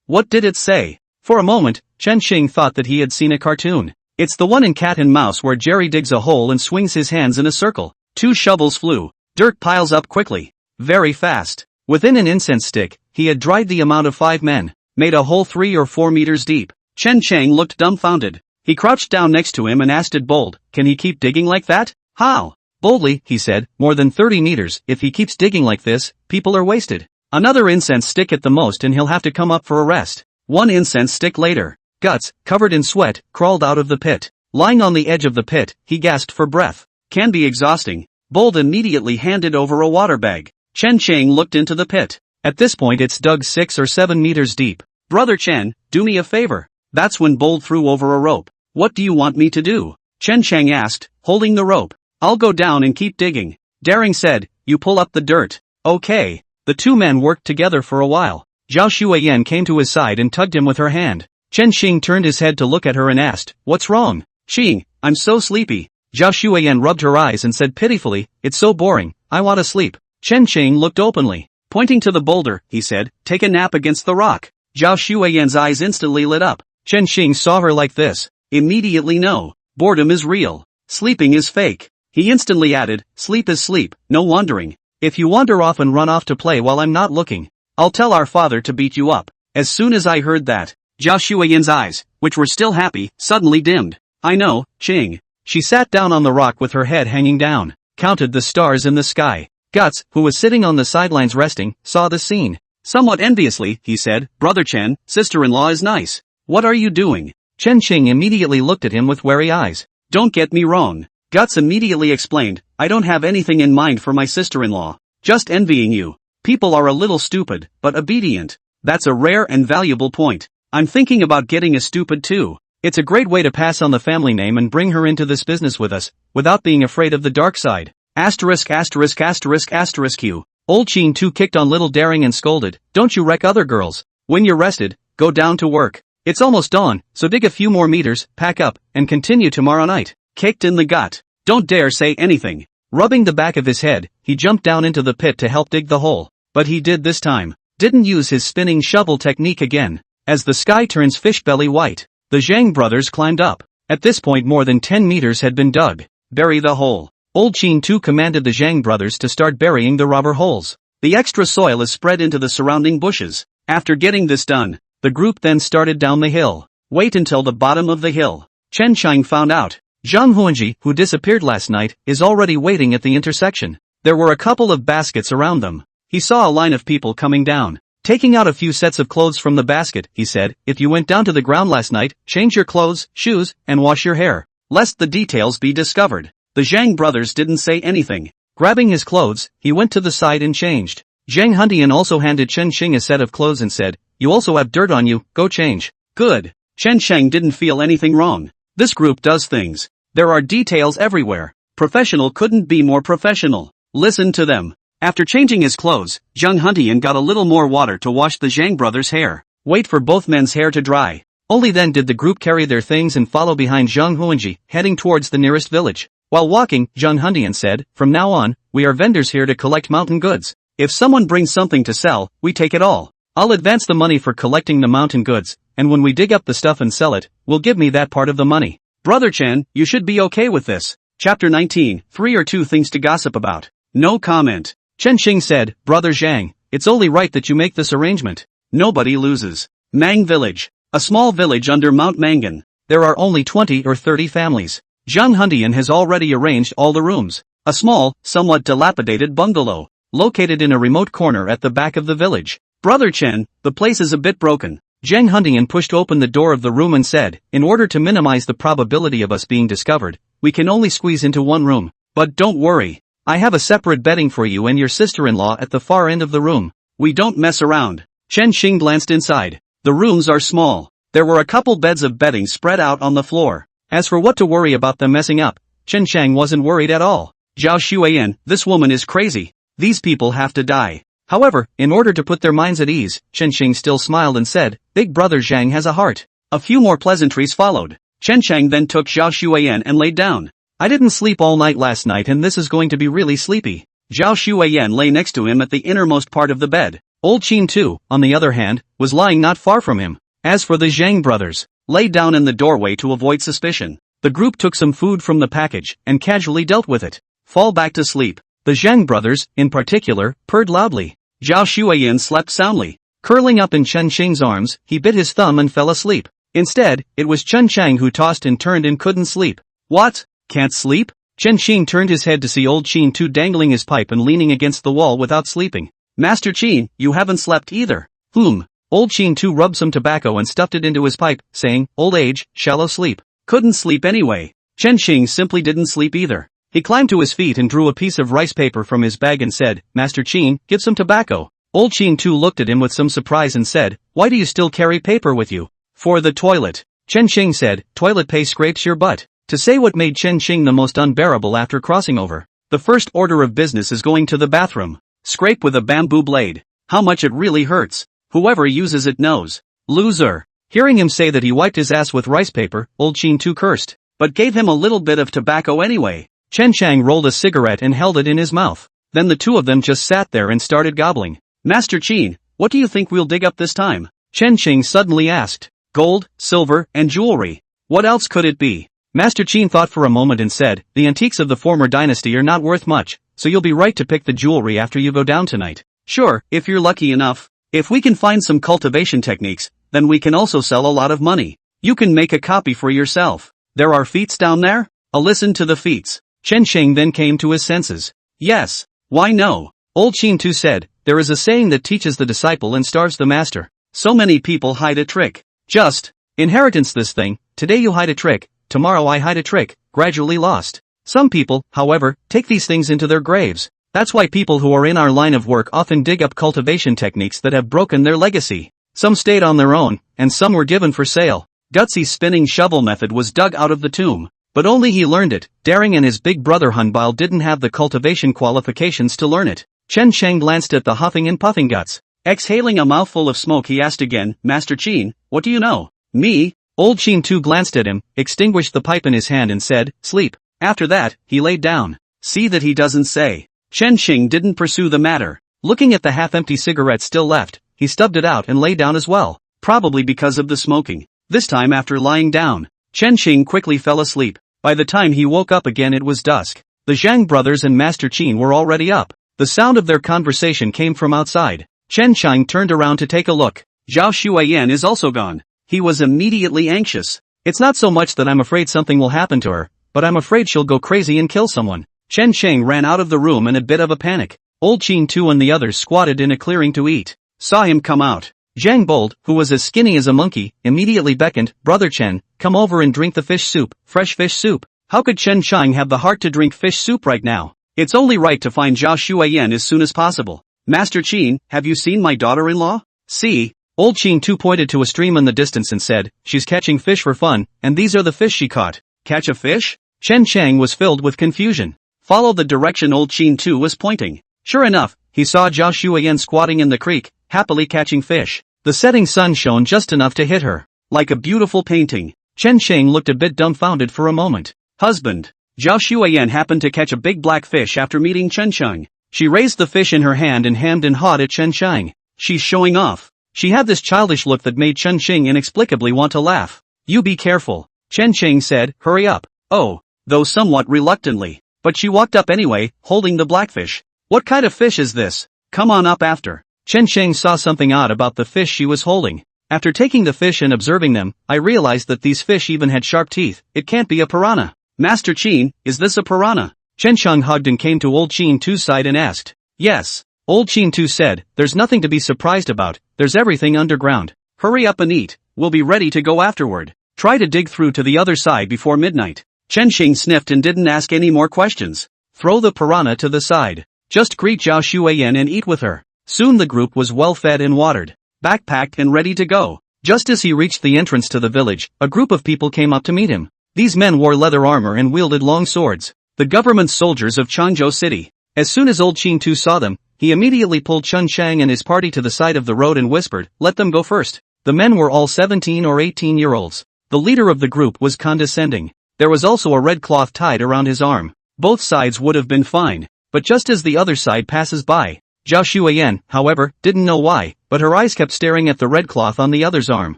What did it say? For a moment, Chen Sheng thought that he had seen a cartoon. It's the one in Cat and Mouse where Jerry digs a hole and swings his hands in a circle. 2 shovels flew. Dirt piles up quickly. Very fast. Within an incense stick, he had dried the amount of 5 men. Made a hole 3 or 4 meters deep. Chen Sheng looked dumbfounded. He crouched down next to him and asked it Bold, "Can he keep digging like that?" "How?" Boldly, he said, "More than 30 meters, if he keeps digging like this, people are wasted. Another incense stick at the most and he'll have to come up for a rest." 1 incense stick later. Guts, covered in sweat, crawled out of the pit. Lying on the edge of the pit, he gasped for breath. "Can be exhausting." Bold immediately handed over a water bag. Chen Sheng looked into the pit. At this point it's dug 6 or 7 meters deep. Brother Chen, do me a favor. That's when Bold threw over a rope. What do you want me to do? Chen Chang asked, holding the rope. I'll go down and keep digging. Daring said, you pull up the dirt. Okay. The two men worked together for a while. Zhao Xueyan came to his side and tugged him with her hand. Chen Xing turned his head to look at her and asked, what's wrong? Xing, I'm so sleepy. Zhao Xueyan rubbed her eyes and said pitifully, it's so boring, I want to sleep. Chen Xing looked openly. Pointing to the boulder, he said, take a nap against the rock. Zhao Xueyan's eyes instantly lit up. Chen Xing saw her like this. Immediately no. Boredom is real. Sleeping is fake. He instantly added, sleep is sleep, no wandering. If you wander off and run off to play while I'm not looking, I'll tell our father to beat you up. As soon as I heard that, Zhao Xueyan's eyes, which were still happy, suddenly dimmed. I know, Xing. She sat down on the rock with her head hanging down, counted the stars in the sky. Guts, who was sitting on the sidelines resting, saw the scene. Somewhat enviously, he said, Brother Chen, sister-in-law is nice. What are you doing? Chen Xing immediately looked at him with wary eyes. Don't get me wrong. Guts immediately explained, I don't have anything in mind for my sister-in-law. Just envying you. People are a little stupid, but obedient. That's a rare and valuable point. I'm thinking about getting a stupid too. It's a great way to pass on the family name and bring her into this business with us, without being afraid of the dark side. Asterisk asterisk asterisk asterisk Q. Old Chin Tu kicked on little Daring and scolded, don't you wreck other girls. When you're rested, go down to work. It's almost dawn, so dig a few more meters, pack up, and continue tomorrow night. Kicked in the gut. Don't dare say anything. Rubbing the back of his head, he jumped down into the pit to help dig the hole. But he did this time. Didn't use his spinning shovel technique again. As the sky turns fish belly white, the Zhang brothers climbed up. At this point more than 10 meters had been dug. Bury the hole. Old Chin Tu commanded the Zhang brothers to start burying the rubber holes. The extra soil is spread into the surrounding bushes. After getting this done, the group then started down the hill. Wait until the bottom of the hill. Chen Chang found out. Zhang Huanji, who disappeared last night, is already waiting at the intersection. There were a couple of baskets around them. He saw a line of people coming down. Taking out a few sets of clothes from the basket, he said, if you went down to the ground last night, change your clothes, shoes, and wash your hair, lest the details be discovered. The Zhang brothers didn't say anything. Grabbing his clothes, he went to the side and changed. Zhang Hundian also handed Chen Xing a set of clothes and said, you also have dirt on you, go change. Good. Chen Sheng didn't feel anything wrong. This group does things. There are details everywhere. Professional couldn't be more professional. Listen to them. After changing his clothes, Zhang Huntian got a little more water to wash the Zhang brothers' hair. Wait for both men's hair to dry. Only then did the group carry their things and follow behind Zhang Huanji, heading towards the nearest village. While walking, Zhang Huntian said, from now on, we are vendors here to collect mountain goods. If someone brings something to sell, we take it all. I'll advance the money for collecting the mountain goods, and when we dig up the stuff and sell it, will give me that part of the money. Brother Chen, you should be okay with this. Chapter 19, 3 or 2 things to gossip about. No comment. Chen Xing said, Brother Zhang, it's only right that you make this arrangement. Nobody loses. Mang Village. A small village under Mount Mangan. There are only 20 or 30 families. Zhang Hundian has already arranged all the rooms. A small, somewhat dilapidated bungalow, located in a remote corner at the back of the village. Brother Chen, the place is a bit broken. Zhang Hundian pushed open the door of the room and said, in order to minimize the probability of us being discovered, we can only squeeze into one room. But don't worry. I have a separate bedding for you and your sister-in-law at the far end of the room. We don't mess around. Chen Xing glanced inside. The rooms are small. There were a couple beds of bedding spread out on the floor. As for what to worry about them messing up, Chen Chang wasn't worried at all. Zhao Xuan, this woman is crazy. These people have to die. However, in order to put their minds at ease, Chen Xing still smiled and said, Big brother Zhang has a heart. A few more pleasantries followed. Chen Chang then took Zhao Xuan and laid down. I didn't sleep all night last night and this is going to be really sleepy. Zhao Xuan lay next to him at the innermost part of the bed. Old Qin Tu, on the other hand, was lying not far from him. As for the Zhang brothers, lay down in the doorway to avoid suspicion. The group took some food from the package and casually dealt with it. Fall back to sleep. The Zhang brothers, in particular, purred loudly. Zhao Xuan slept soundly. Curling up in Chen Xing's arms, he bit his thumb and fell asleep. Instead, it was Chen Chang who tossed and turned and couldn't sleep. What? Can't sleep? Chen Xing turned his head to see old Qin Tu dangling his pipe and leaning against the wall without sleeping. Master Qin, you haven't slept either. Old Qin Tu rubbed some tobacco and stuffed it into his pipe, saying, old age, shallow sleep. Couldn't sleep anyway. Chen Xing simply didn't sleep either. He climbed to his feet and drew a piece of rice paper from his bag and said, Master Qin, give some tobacco. Old Chin Tu looked at him with some surprise and said, "Why do you still carry paper with you?" "For the toilet." Chen Shing said, "Toilet pay scrapes your butt." To say what made Chen Shing the most unbearable after crossing over. The first order of business is going to the bathroom. Scrape with a bamboo blade. How much it really hurts. Whoever uses it knows. Loser. Hearing him say that he wiped his ass with rice paper, Old Chin Tu cursed, but gave him a little bit of tobacco anyway. Chen Shang rolled a cigarette and held it in his mouth. Then the two of them just sat there and started gobbling. "Master Chin, what do you think we'll dig up this time?" Chen Shing suddenly asked. "Gold, silver, and jewelry. What else could it be?" Master Chin thought for a moment and said, "The antiques of the former dynasty are not worth much, so you'll be right to pick the jewelry after you go down tonight." "Sure, if you're lucky enough. If we can find some cultivation techniques, then we can also sell a lot of money. You can make a copy for yourself. There are feats down there? I'll listen to the feats." Chen Shing then came to his senses. "Yes, why no?" Old Chin Tu said, "There is a saying that teaches the disciple and starves the master. So many people hide a trick. Just inheritance this thing, today you hide a trick, tomorrow I hide a trick, gradually lost. Some people, however, take these things into their graves. That's why people who are in our line of work often dig up cultivation techniques that have broken their legacy. Some stayed on their own, and some were given for sale." Gutsy's spinning shovel method was dug out of the tomb, but only he learned it. Daring and his big brother Hunbile didn't have the cultivation qualifications to learn it. Chen Shang glanced at the huffing and puffing Guts. Exhaling a mouthful of smoke, he asked again, "Master Chin, what do you know?" "Me?" Old Chin Tu glanced at him, extinguished the pipe in his hand and said, "Sleep." After that, he laid down. See that he doesn't say. Chen Shing didn't pursue the matter. Looking at the half-empty cigarette still left, he stubbed it out and lay down as well, probably because of the smoking. This time after lying down, Chen Shing quickly fell asleep. By the time he woke up again it was dusk. The Zhang brothers and Master Chin were already up. The sound of their conversation came from outside. Chen Shang turned around to take a look. Zhao Shuiyan is also gone. He was immediately anxious. "It's not so much that I'm afraid something will happen to her, but I'm afraid she'll go crazy and kill someone." Chen Shang ran out of the room in a bit of a panic. Old Chin Tu and the others squatted in a clearing to eat. Saw him come out. Zhang Bold, who was as skinny as a monkey, immediately beckoned, "Brother Chen, come over and drink the fish soup, fresh fish soup." How could Chen Shang have the heart to drink fish soup right now? It's only right to find Zhao Shuiyan as soon as possible. "Master Chin, have you seen my daughter-in-law?" "See." Old Chin Tu pointed to a stream in the distance and said, "She's catching fish for fun, and these are the fish she caught." "Catch a fish?" Chen Shang was filled with confusion. Follow the direction Old Chin Tu was pointing. Sure enough, he saw Zhao Shuiyan squatting in the creek, happily catching fish. The setting sun shone just enough to hit her. Like a beautiful painting. Chen Shang looked a bit dumbfounded for a moment. "Husband." Zhao Shuiyan happened to catch a big black fish after meeting Chen Shang. She raised the fish in her hand and hemmed and hawed at Chen Shang. She's showing off. She had this childish look that made Chen Shang inexplicably want to laugh. "You be careful." Chen Shang said, "Hurry up." Oh, though somewhat reluctantly. But she walked up anyway, holding the blackfish. "What kind of fish is this? Come on up after." Chen Shang saw something odd about the fish she was holding. "After taking the fish and observing them, I realized that these fish even had sharp teeth. It can't be a piranha." "Master Chin, is this a piranha?" Chen Shang hugged and came to Old Chin Tu's side and asked. "Yes." Old Chin Tu said, "There's nothing to be surprised about, there's everything underground. Hurry up and eat, we'll be ready to go afterward. Try to dig through to the other side before midnight." Chen Shing sniffed and didn't ask any more questions. Throw the piranha to the side. Just greet Zhao Shuiyan and eat with her. Soon the group was well fed and watered, backpacked and ready to go. Just as he reached the entrance to the village, a group of people came up to meet him. These men wore leather armor and wielded long swords. The government soldiers of Changzhou City. As soon as Old Chin Tu saw them, he immediately pulled Chen Shang and his party to the side of the road and whispered, "Let them go first." The men were all 17 or 18-year-olds. The leader of the group was condescending. There was also a red cloth tied around his arm. Both sides would have been fine, but just as the other side passes by, Zhao Shuiyan, however, didn't know why, but her eyes kept staring at the red cloth on the other's arm.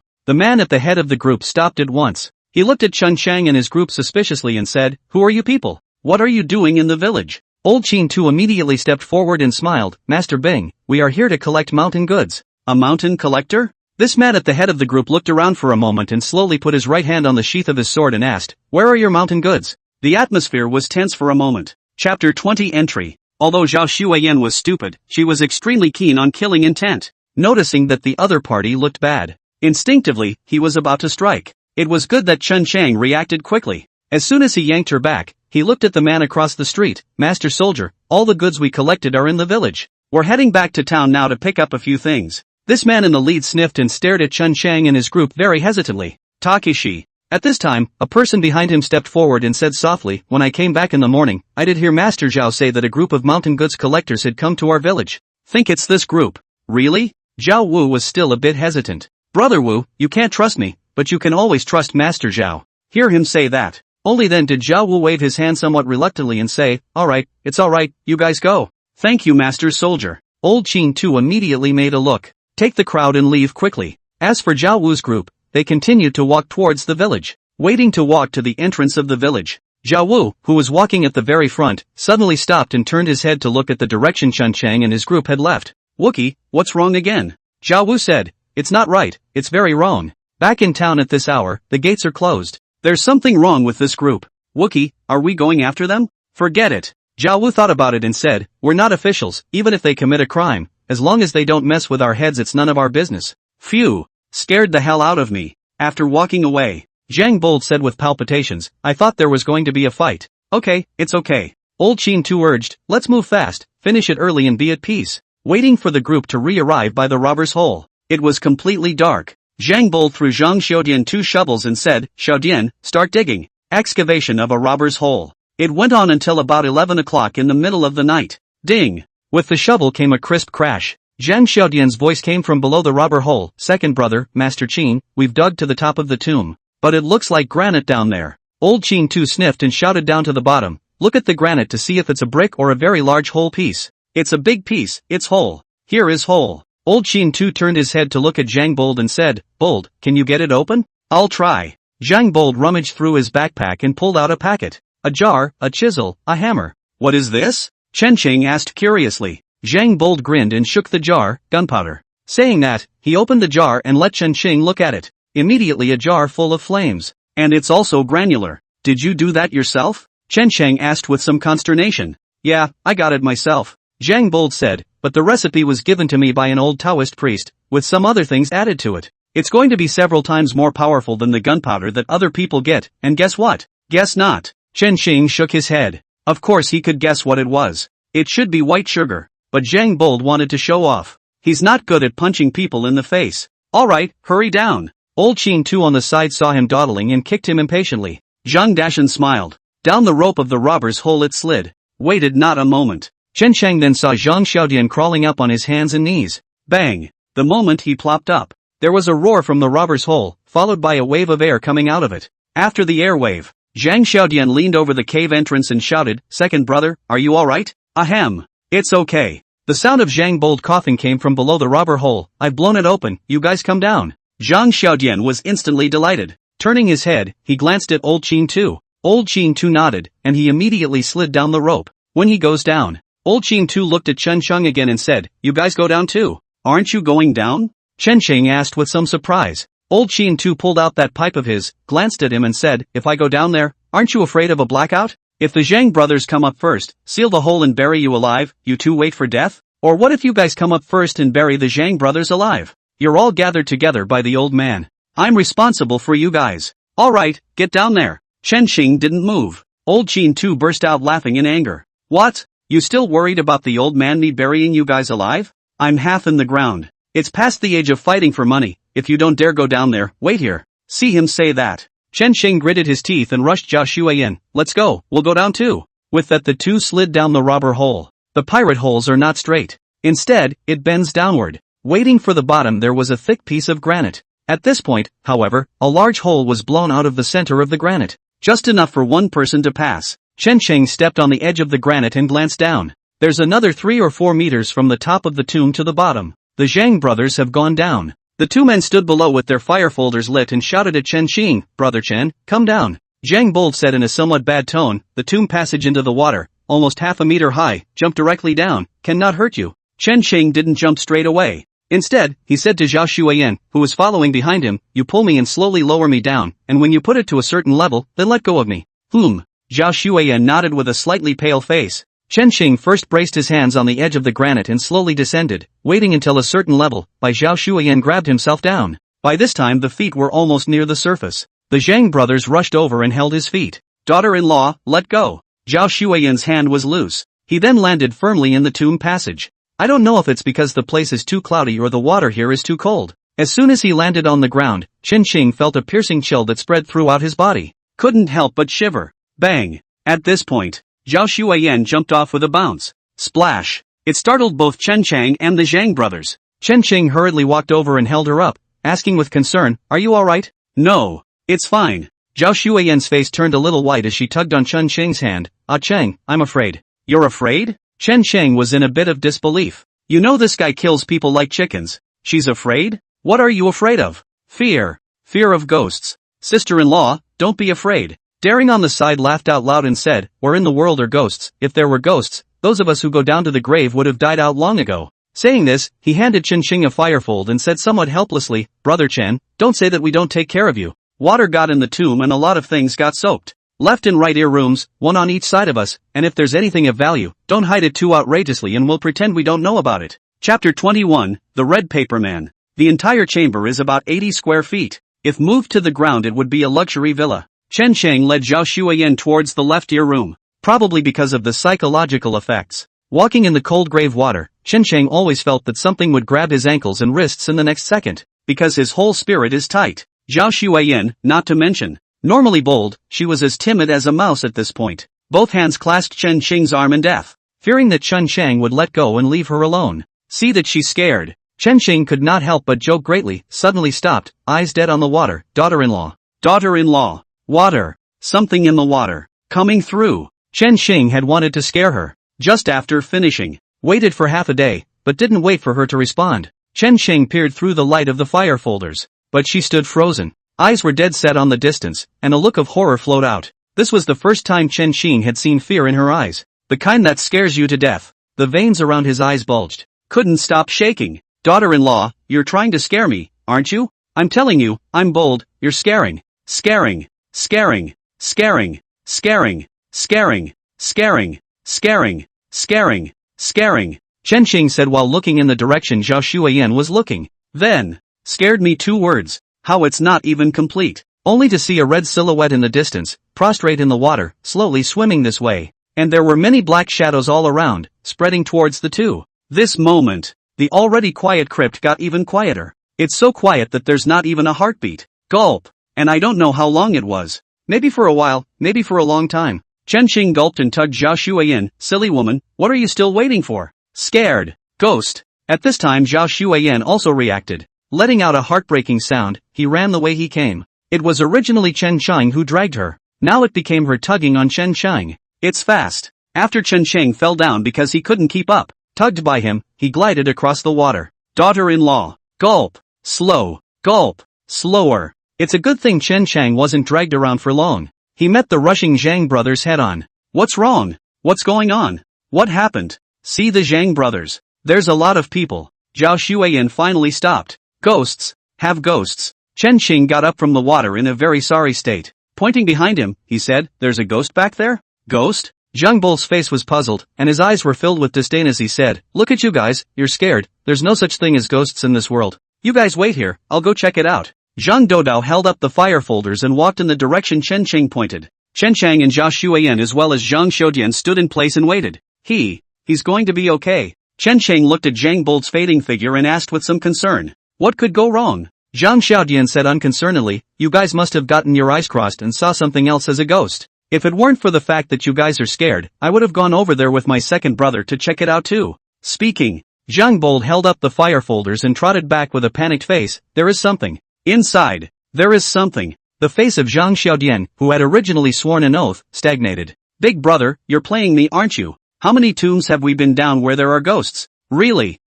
The man at the head of the group stopped at once. He looked at Chen Shang and his group suspiciously and said, "Who are you people? What are you doing in the village?" Old Chin Tu immediately stepped forward and smiled, "Master Bing, we are here to collect mountain goods." "A mountain collector?" This man at the head of the group looked around for a moment and slowly put his right hand on the sheath of his sword and asked, "Where are your mountain goods?" The atmosphere was tense for a moment. Chapter 20 Entry. Although Zhao Shuiyan was stupid, she was extremely keen on killing intent. Noticing that the other party looked bad, instinctively, he was about to strike. It was good that Chen Shang reacted quickly. As soon as he yanked her back, he looked at the man across the street. "Master Soldier, all the goods we collected are in the village. We're heading back to town now to pick up a few things. This man in the lead sniffed and stared at Chun Chang and his group very hesitantly. Takeshi. At this time, a person behind him stepped forward and said softly, when I came back in the morning, I did hear Master Zhao say that a group of mountain goods collectors had come to our village. Think it's this group. Really? Zhao Wu was still a bit hesitant. Brother Wu, you can't trust me, but you can always trust Master Zhao. Hear him say that. Only then did Zhao Wu wave his hand somewhat reluctantly and say, alright, it's alright, you guys go. Thank you Master Soldier. Old Qin too immediately made a look. Take the crowd and leave quickly. As for Zhao Wu's group, they continued to walk towards the village. Waiting to walk to the entrance of the village. Zhao Wu, who was walking at the very front, suddenly stopped and turned his head to look at the direction Chun Chang and his group had left. Wookie, what's wrong again? Zhao Wu said, it's not right, it's very wrong. Back in town at this hour, the gates are closed. There's something wrong with this group. Wookie, are we going after them? Forget it. Zhao Wu thought about it and said, we're not officials, even if they commit a crime, as long as they don't mess with our heads it's none of our business. Phew. Scared the hell out of me. After walking away, Zhang Bold said with palpitations, I thought there was going to be a fight. Okay, it's okay. Old Qin too urged, let's move fast, finish it early and be at peace. Waiting for the group to re-arrive by the robber's hole. It was completely dark. Zhang Bold threw Zhang Xiaodian 2 shovels and said, Xiaodian, start digging. Excavation of a robber's hole. It went on until about 11 o'clock in the middle of the night. Ding! With the shovel came a crisp crash. Zhang Xiaodian's voice came from below the robber hole. Second brother, Master Qin, we've dug to the top of the tomb. But it looks like granite down there. Old Qin too sniffed and shouted down to the bottom. Look at the granite to see if it's a brick or a very large whole piece. It's a big piece, it's whole. Here is whole. Old Qin too turned his head to look at Zhang Bold and said, Bold, can you get it open? I'll try. Zhang Bold rummaged through his backpack and pulled out a packet. A jar, a chisel, a hammer. What is this? Chen Qing asked curiously. Zhang Bold grinned and shook the jar, gunpowder. Saying that, he opened the jar and let Chen Qing look at it. Immediately a jar full of flames. And it's also granular. Did you do that yourself? Chen Chang asked with some consternation. Yeah, I got it myself. Zhang Bold said, but the recipe was given to me by an old Taoist priest, with some other things added to it. It's going to be several times more powerful than the gunpowder that other people get, and guess what? Guess not. Chen Qing shook his head. Of course he could guess what it was. It should be white sugar. But Zhang Bold wanted to show off. He's not good at punching people in the face. Alright, hurry down. Old Qin too on the side saw him dawdling and kicked him impatiently. Zhang Dashan smiled. Down the rope of the robber's hole it slid. Waited not a moment. Chen Chang then saw Zhang Xiaodian crawling up on his hands and knees. Bang! The moment he plopped up, there was a roar from the robber's hole, followed by a wave of air coming out of it. After the air wave, Zhang Xiaodian leaned over the cave entrance and shouted, Second brother, are you alright? Ahem. It's okay. The sound of Zhang Bold coughing came from below the robber hole. I've blown it open, you guys come down. Zhang Xiaodian was instantly delighted. Turning his head, he glanced at Old Qin too. Old Qin too nodded, and he immediately slid down the rope. When he goes down, Old Qin too looked at Chen Cheng again and said, you guys go down too. Aren't you going down? Chen Cheng asked with some surprise. Old Qin too pulled out that pipe of his, glanced at him and said, if I go down there, aren't you afraid of a blackout? If the Zhang brothers come up first, seal the hole and bury you alive, you two wait for death? Or what if you guys come up first and bury the Zhang brothers alive? You're all gathered together by the old man. I'm responsible for you guys. Alright, get down there. Chen Xing didn't move. Old Qin too burst out laughing in anger. What? You still worried about the old man me burying you guys alive? I'm half in the ground. It's past the age of fighting for money. If you don't dare go down there, wait here. See him say that. Chen Xing gritted his teeth and rushed Zhao Shuiyan. Let's go, we'll go down too. With that the two slid down the robber hole. The pirate holes are not straight. Instead, it bends downward. Waiting for the bottom there was a thick piece of granite. At this point, however, a large hole was blown out of the center of the granite. Just enough for one person to pass. Chen Cheng stepped on the edge of the granite and glanced down. There's another 3 or 4 meters from the top of the tomb to the bottom. The Zhang brothers have gone down. The two men stood below with their fire folders lit and shouted at Chen Xing, Brother Chen, come down. Zhang Bold said in a somewhat bad tone, the tomb passage into the water, almost half a meter high, jump directly down, cannot hurt you. Chen Xing didn't jump straight away. Instead, he said to Zhao Shuiyan, who was following behind him, you pull me and slowly lower me down, and when you put it to a certain level, then let go of me. Zhao Shuiyan nodded with a slightly pale face. Chen Xing first braced his hands on the edge of the granite and slowly descended, waiting until a certain level, by Zhao Shuiyan grabbed himself down. By this time the feet were almost near the surface. The Zhang brothers rushed over and held his feet. Daughter-in-law, let go. Zhao Shuiyan's hand was loose. He then landed firmly in the tomb passage. I don't know if it's because the place is too cloudy or the water here is too cold. As soon as he landed on the ground, Chen Qing felt a piercing chill that spread throughout his body. Couldn't help but shiver. Bang! At this point, Zhao Xueyan jumped off with a bounce. Splash! It startled both Chen Chang and the Zhang brothers. Chen Qing hurriedly walked over and held her up, asking with concern, "Are you alright?" No, it's fine. Zhao Xueyan's face turned a little white as she tugged on Chen Qing's hand. "Ah Cheng, I'm afraid." You're afraid? Chen Qing was in a bit of disbelief. You know this guy kills people like chickens. She's afraid? What are you afraid of? Fear. Fear of ghosts. Sister-in-law, don't be afraid. Daring on the side laughed out loud and said, "Where in the world are ghosts? If there were ghosts, those of us who go down to the grave would have died out long ago." Saying this, he handed Chen Qing a firefold and said somewhat helplessly, "Brother Chen, don't say that we don't take care of you. Water got in the tomb and a lot of things got soaked. Left and right ear rooms, one on each side of us, and if there's anything of value, don't hide it too outrageously and we'll pretend we don't know about it." Chapter 21, The Red Paper Man. The entire chamber is about 80 square feet. If moved to the ground it would be a luxury villa. Chen Chang led Zhao Xueyan towards the left ear room, probably because of the psychological effects. Walking in the cold grave water, Chen Chang always felt that something would grab his ankles and wrists in the next second, because his whole spirit is tight. Zhao Xueyan, not to mention, normally bold, she was as timid as a mouse at this point. Both hands clasped Chen Qing's arm in death, fearing that Chen Chang would let go and leave her alone. See that she's scared. Chen Qing could not help but joke greatly, suddenly stopped, eyes dead on the water. Daughter-in-law. Daughter-in-law. Water. Something in the water. Coming through. Chen Qing had wanted to scare her. Just after finishing. Waited for half a day, but didn't wait for her to respond. Chen Qing peered through the light of the fire folders, but she stood frozen. Eyes were dead set on the distance, and a look of horror flowed out. This was the first time Chen Qing had seen fear in her eyes. The kind that scares you to death. The veins around his eyes bulged. Couldn't stop shaking. Daughter-in-law, you're trying to scare me, aren't you? I'm telling you, I'm bold, you're scaring. Scaring. Scaring. Scaring. Scaring. Scaring. Scaring. Scaring. Scaring. Scaring. Chen Qing said while looking in the direction Zhao Xueyan was looking. Then, scared me 2 words. How it's not even complete. Only to see a red silhouette in the distance, prostrate in the water, slowly swimming this way. And there were many black shadows all around, spreading towards the two. This moment, the already quiet crypt got even quieter. It's so quiet that there's not even a heartbeat. Gulp. And I don't know how long it was. Maybe for a while, maybe for a long time. Chen Qing gulped and tugged Zhao Xueyan. Silly woman, what are you still waiting for? Scared. Ghost. At this time Zhao Xueyan also reacted. Letting out a heartbreaking sound, he ran the way he came. It was originally Chen Chang who dragged her. Now it became her tugging on Chen Chang. It's fast. After Chen Chang fell down because he couldn't keep up, tugged by him, he glided across the water. Daughter-in-law. Gulp. Slow. Gulp. Slower. It's a good thing Chen Chang wasn't dragged around for long. He met the rushing Zhang brothers head-on. What's wrong? What's going on? What happened? See the Zhang brothers. There's a lot of people. Zhao Xueyan finally stopped. Ghosts. Have ghosts. Chen Qing got up from the water in a very sorry state. Pointing behind him, he said, there's a ghost back there? Ghost? Zhang Bol's face was puzzled, and his eyes were filled with disdain as he said, look at you guys, you're scared, there's no such thing as ghosts in this world. You guys wait here, I'll go check it out. Zhang Dodao held up the fire folders and walked in the direction Chen Qing pointed. Chen Chang and Zhao Xueyan as well as Zhang Xiudian stood in place and waited. He's going to be okay. Chen Chang looked at Zhang Bol's fading figure and asked with some concern. What could go wrong? Zhang Xiudian said unconcernedly, you guys must have gotten your eyes crossed and saw something else as a ghost. If it weren't for the fact that you guys are scared, I would have gone over there with my second brother to check it out too. Speaking, Zhang Bold held up the fire folders and trotted back with a panicked face. There is something. Inside. There is something. The face of Zhang Xiudian, who had originally sworn an oath, stagnated. Big brother, you're playing me, aren't you? How many tombs have we been down where there are ghosts? Really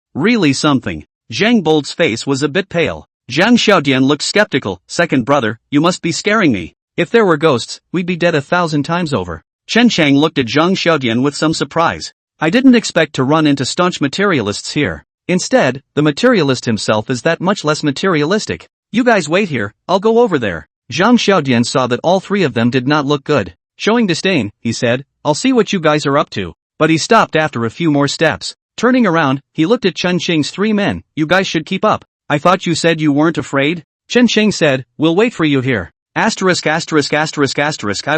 something. Zhang Bold's face was a bit pale. Zhang Xiudian looked skeptical. Second brother, you must be scaring me. If there were ghosts, we'd be dead 1,000 times over. Chen Chang looked at Zhang Xiudian with some surprise. I didn't expect to run into staunch materialists here. Instead, the materialist himself is that much less materialistic. You guys wait here, I'll go over there. Zhang Xiudian saw that all three of them did not look good. Showing disdain, he said, I'll see what you guys are up to. But he stopped after a few more steps. Turning around, he looked at Chen Qing's three men. You guys should keep up. I thought you said you weren't afraid? Chen Qing said, we'll wait for you here. I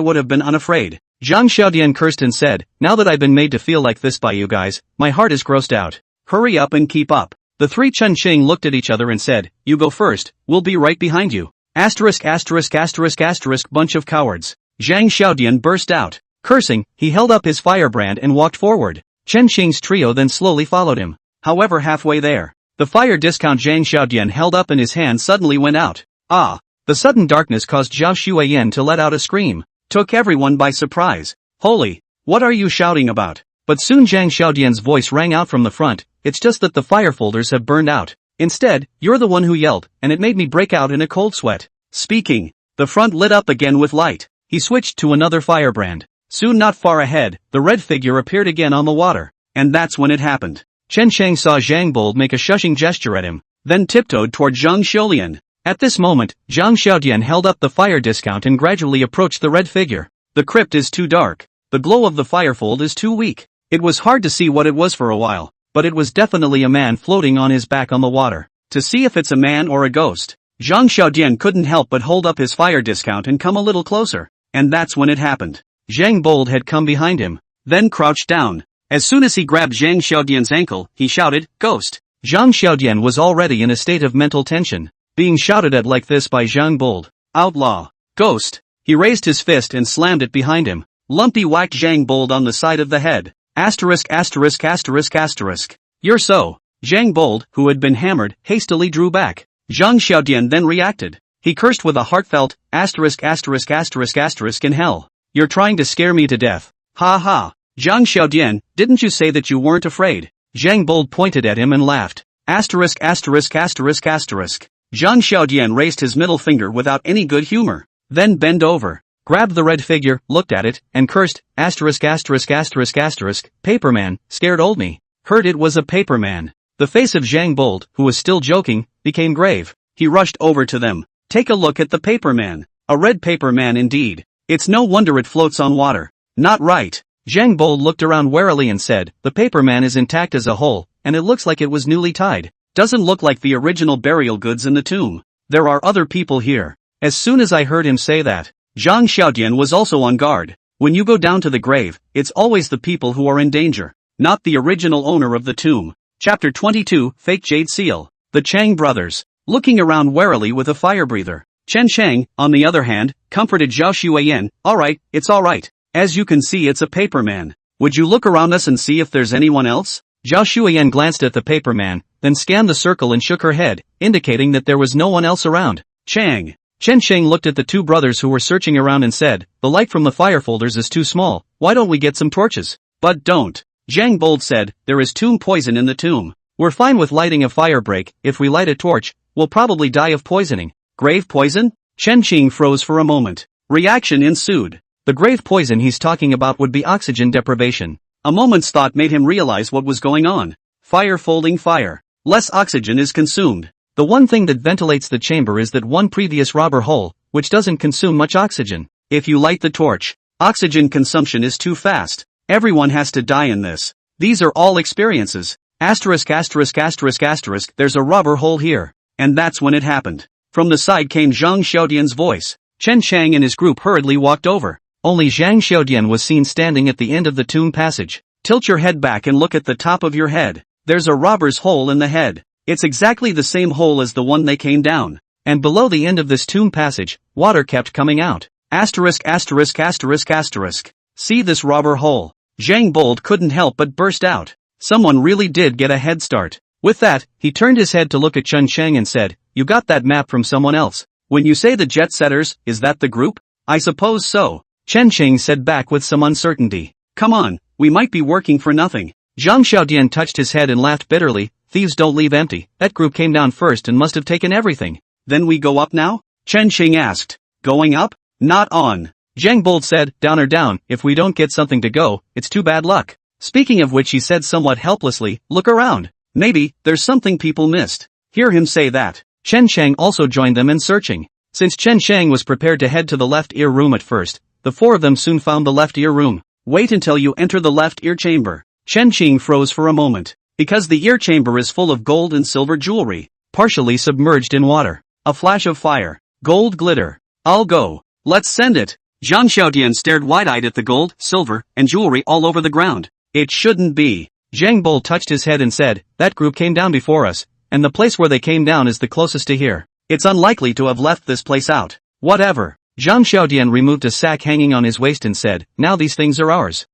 would have been unafraid. Zhang Xiudian cursed and said, now that I've been made to feel like this by you guys, my heart is grossed out. Hurry up and keep up. The three Chun-Ching looked at each other and said, "You go first, we'll be right behind you." Asterisk asterisk asterisk asterisk bunch of cowards. Zhang Xiaodian burst out. Cursing, he held up his firebrand and walked forward. Chen Qing's trio then slowly followed him. However, halfway there, the fire discount Zhang Xiaodian held up in his hand suddenly went out. Ah! The sudden darkness caused Zhao Xueyan to let out a scream. Took everyone by surprise. Holy! What are you shouting about? But soon Zhang Xiaodian's voice rang out from the front. It's just that the fire folders have burned out. Instead, you're the one who yelled, and it made me break out in a cold sweat. Speaking, the front lit up again with light. He switched to another firebrand. Soon not far ahead, the red figure appeared again on the water. And that's when it happened. Chen Sheng saw Zhang Bold make a shushing gesture at him, then tiptoed toward Zhang Xiaolian. At this moment, Zhang Xiaodian held up the fire discount and gradually approached the red figure. The crypt is too dark. The glow of the firefold is too weak. It was hard to see what it was for a while, but it was definitely a man floating on his back on the water. To see if it's a man or a ghost, Zhang Xiaodian couldn't help but hold up his fire discount and come a little closer. And that's when it happened. Zhang Bold had come behind him, then crouched down. As soon as he grabbed Zhang Xiaodian's ankle, he shouted, "Ghost!" Zhang Xiaodian was already in a state of mental tension, being shouted at like this by Zhang Bold. "Outlaw! Ghost!" He raised his fist and slammed it behind him. Lumpy whacked Zhang Bold on the side of the head. Asterisk asterisk asterisk asterisk. "You're so." Zhang Bold, who had been hammered, hastily drew back. Zhang Xiaodian then reacted. He cursed with a heartfelt, asterisk asterisk asterisk asterisk in hell. "You're trying to scare me to death. Ha ha. Zhang Xiaodian, didn't you say that you weren't afraid?" Zhang Bold pointed at him and laughed. Asterisk asterisk asterisk asterisk. Zhang Xiaodian raised his middle finger without any good humor. Then bent over, grabbed the red figure, looked at it, and cursed, asterisk asterisk asterisk asterisk, "Paperman, scared old me." Heard it was a paperman. The face of Zhang Bold, who was still joking, became grave. He rushed over to them. "Take a look at the paperman. A red paperman indeed. It's no wonder it floats on water." "Not right." Zhang Bold looked around warily and said, "The paperman is intact as a whole, and it looks like it was newly tied. Doesn't look like the original burial goods in the tomb. There are other people here." As soon as I heard him say that, Zhang Xiaodian was also on guard. When you go down to the grave, it's always the people who are in danger, not the original owner of the tomb. Chapter 22, Fake Jade Seal. The Chang brothers. Looking around warily with a fire breather. Chen Chang, on the other hand, comforted Zhao Xueyan. "Alright, it's alright. As you can see, it's a paperman. Would you look around us and see if there's anyone else?" Zhao Xueyan glanced at the paperman, then scanned the circle and shook her head, indicating that there was no one else around. "Chang." Chen Chang looked at the two brothers who were searching around and said, "The light from the firefolders is too small. Why don't we get some torches?" "But don't." Zhang Bold said, "There is tomb poison in the tomb. We're fine with lighting a fire break. If we light a torch, we'll probably die of poisoning." "Grave poison?" Chen Qing froze for a moment. Reaction ensued. The grave poison he's talking about would be oxygen deprivation. A moment's thought made him realize what was going on. Fire folding fire. Less oxygen is consumed. The one thing that ventilates the chamber is that one previous rubber hole, which doesn't consume much oxygen. If you light the torch, oxygen consumption is too fast. Everyone has to die in this. These are all experiences. Asterisk asterisk asterisk asterisk. There's a rubber hole here. And that's when it happened. From the side came Zhang Xiaodian's voice. Chen Chang and his group hurriedly walked over. Only Zhang Xiaodian was seen standing at the end of the tomb passage. "Tilt your head back and look at the top of your head. There's a robber's hole in the head. It's exactly the same hole as the one they came down. And below the end of this tomb passage, water kept coming out. Asterisk asterisk asterisk asterisk. See this robber hole." Zhang Bold couldn't help but burst out. Someone really did get a head start. With that, he turned his head to look at Chen Chang and said, "You got that map from someone else. When you say the jet setters, is that the group?" "I suppose so." Chen Chang said back with some uncertainty. "Come on, we might be working for nothing." Zhang Xiaodian touched his head and laughed bitterly. "Thieves don't leave empty. That group came down first and must have taken everything." "Then we go up now?" Chen Ching asked. "Going up? Not on." Zhang Bold said, "Down or down, if we don't get something to go, it's too bad luck." Speaking of which he said somewhat helplessly, "Look around. Maybe, there's something people missed." Hear him say that. Chen Chang also joined them in searching. Since Chen Chang was prepared to head to the left ear room at first, the four of them soon found the left ear room. "Wait until you enter the left ear chamber." Chen Qing froze for a moment. Because the ear chamber is full of gold and silver jewelry, partially submerged in water. A flash of fire. Gold glitter. "I'll go. Let's send it." Zhang Xiaodian stared wide-eyed at the gold, silver, and jewelry all over the ground. "It shouldn't be." Zhang Bol touched his head and said, that group came down before us, and the place where they came down is the closest to here. It's unlikely to have left this place out. Whatever. Zhang Xiaodian removed a sack hanging on his waist and said, now these things are ours.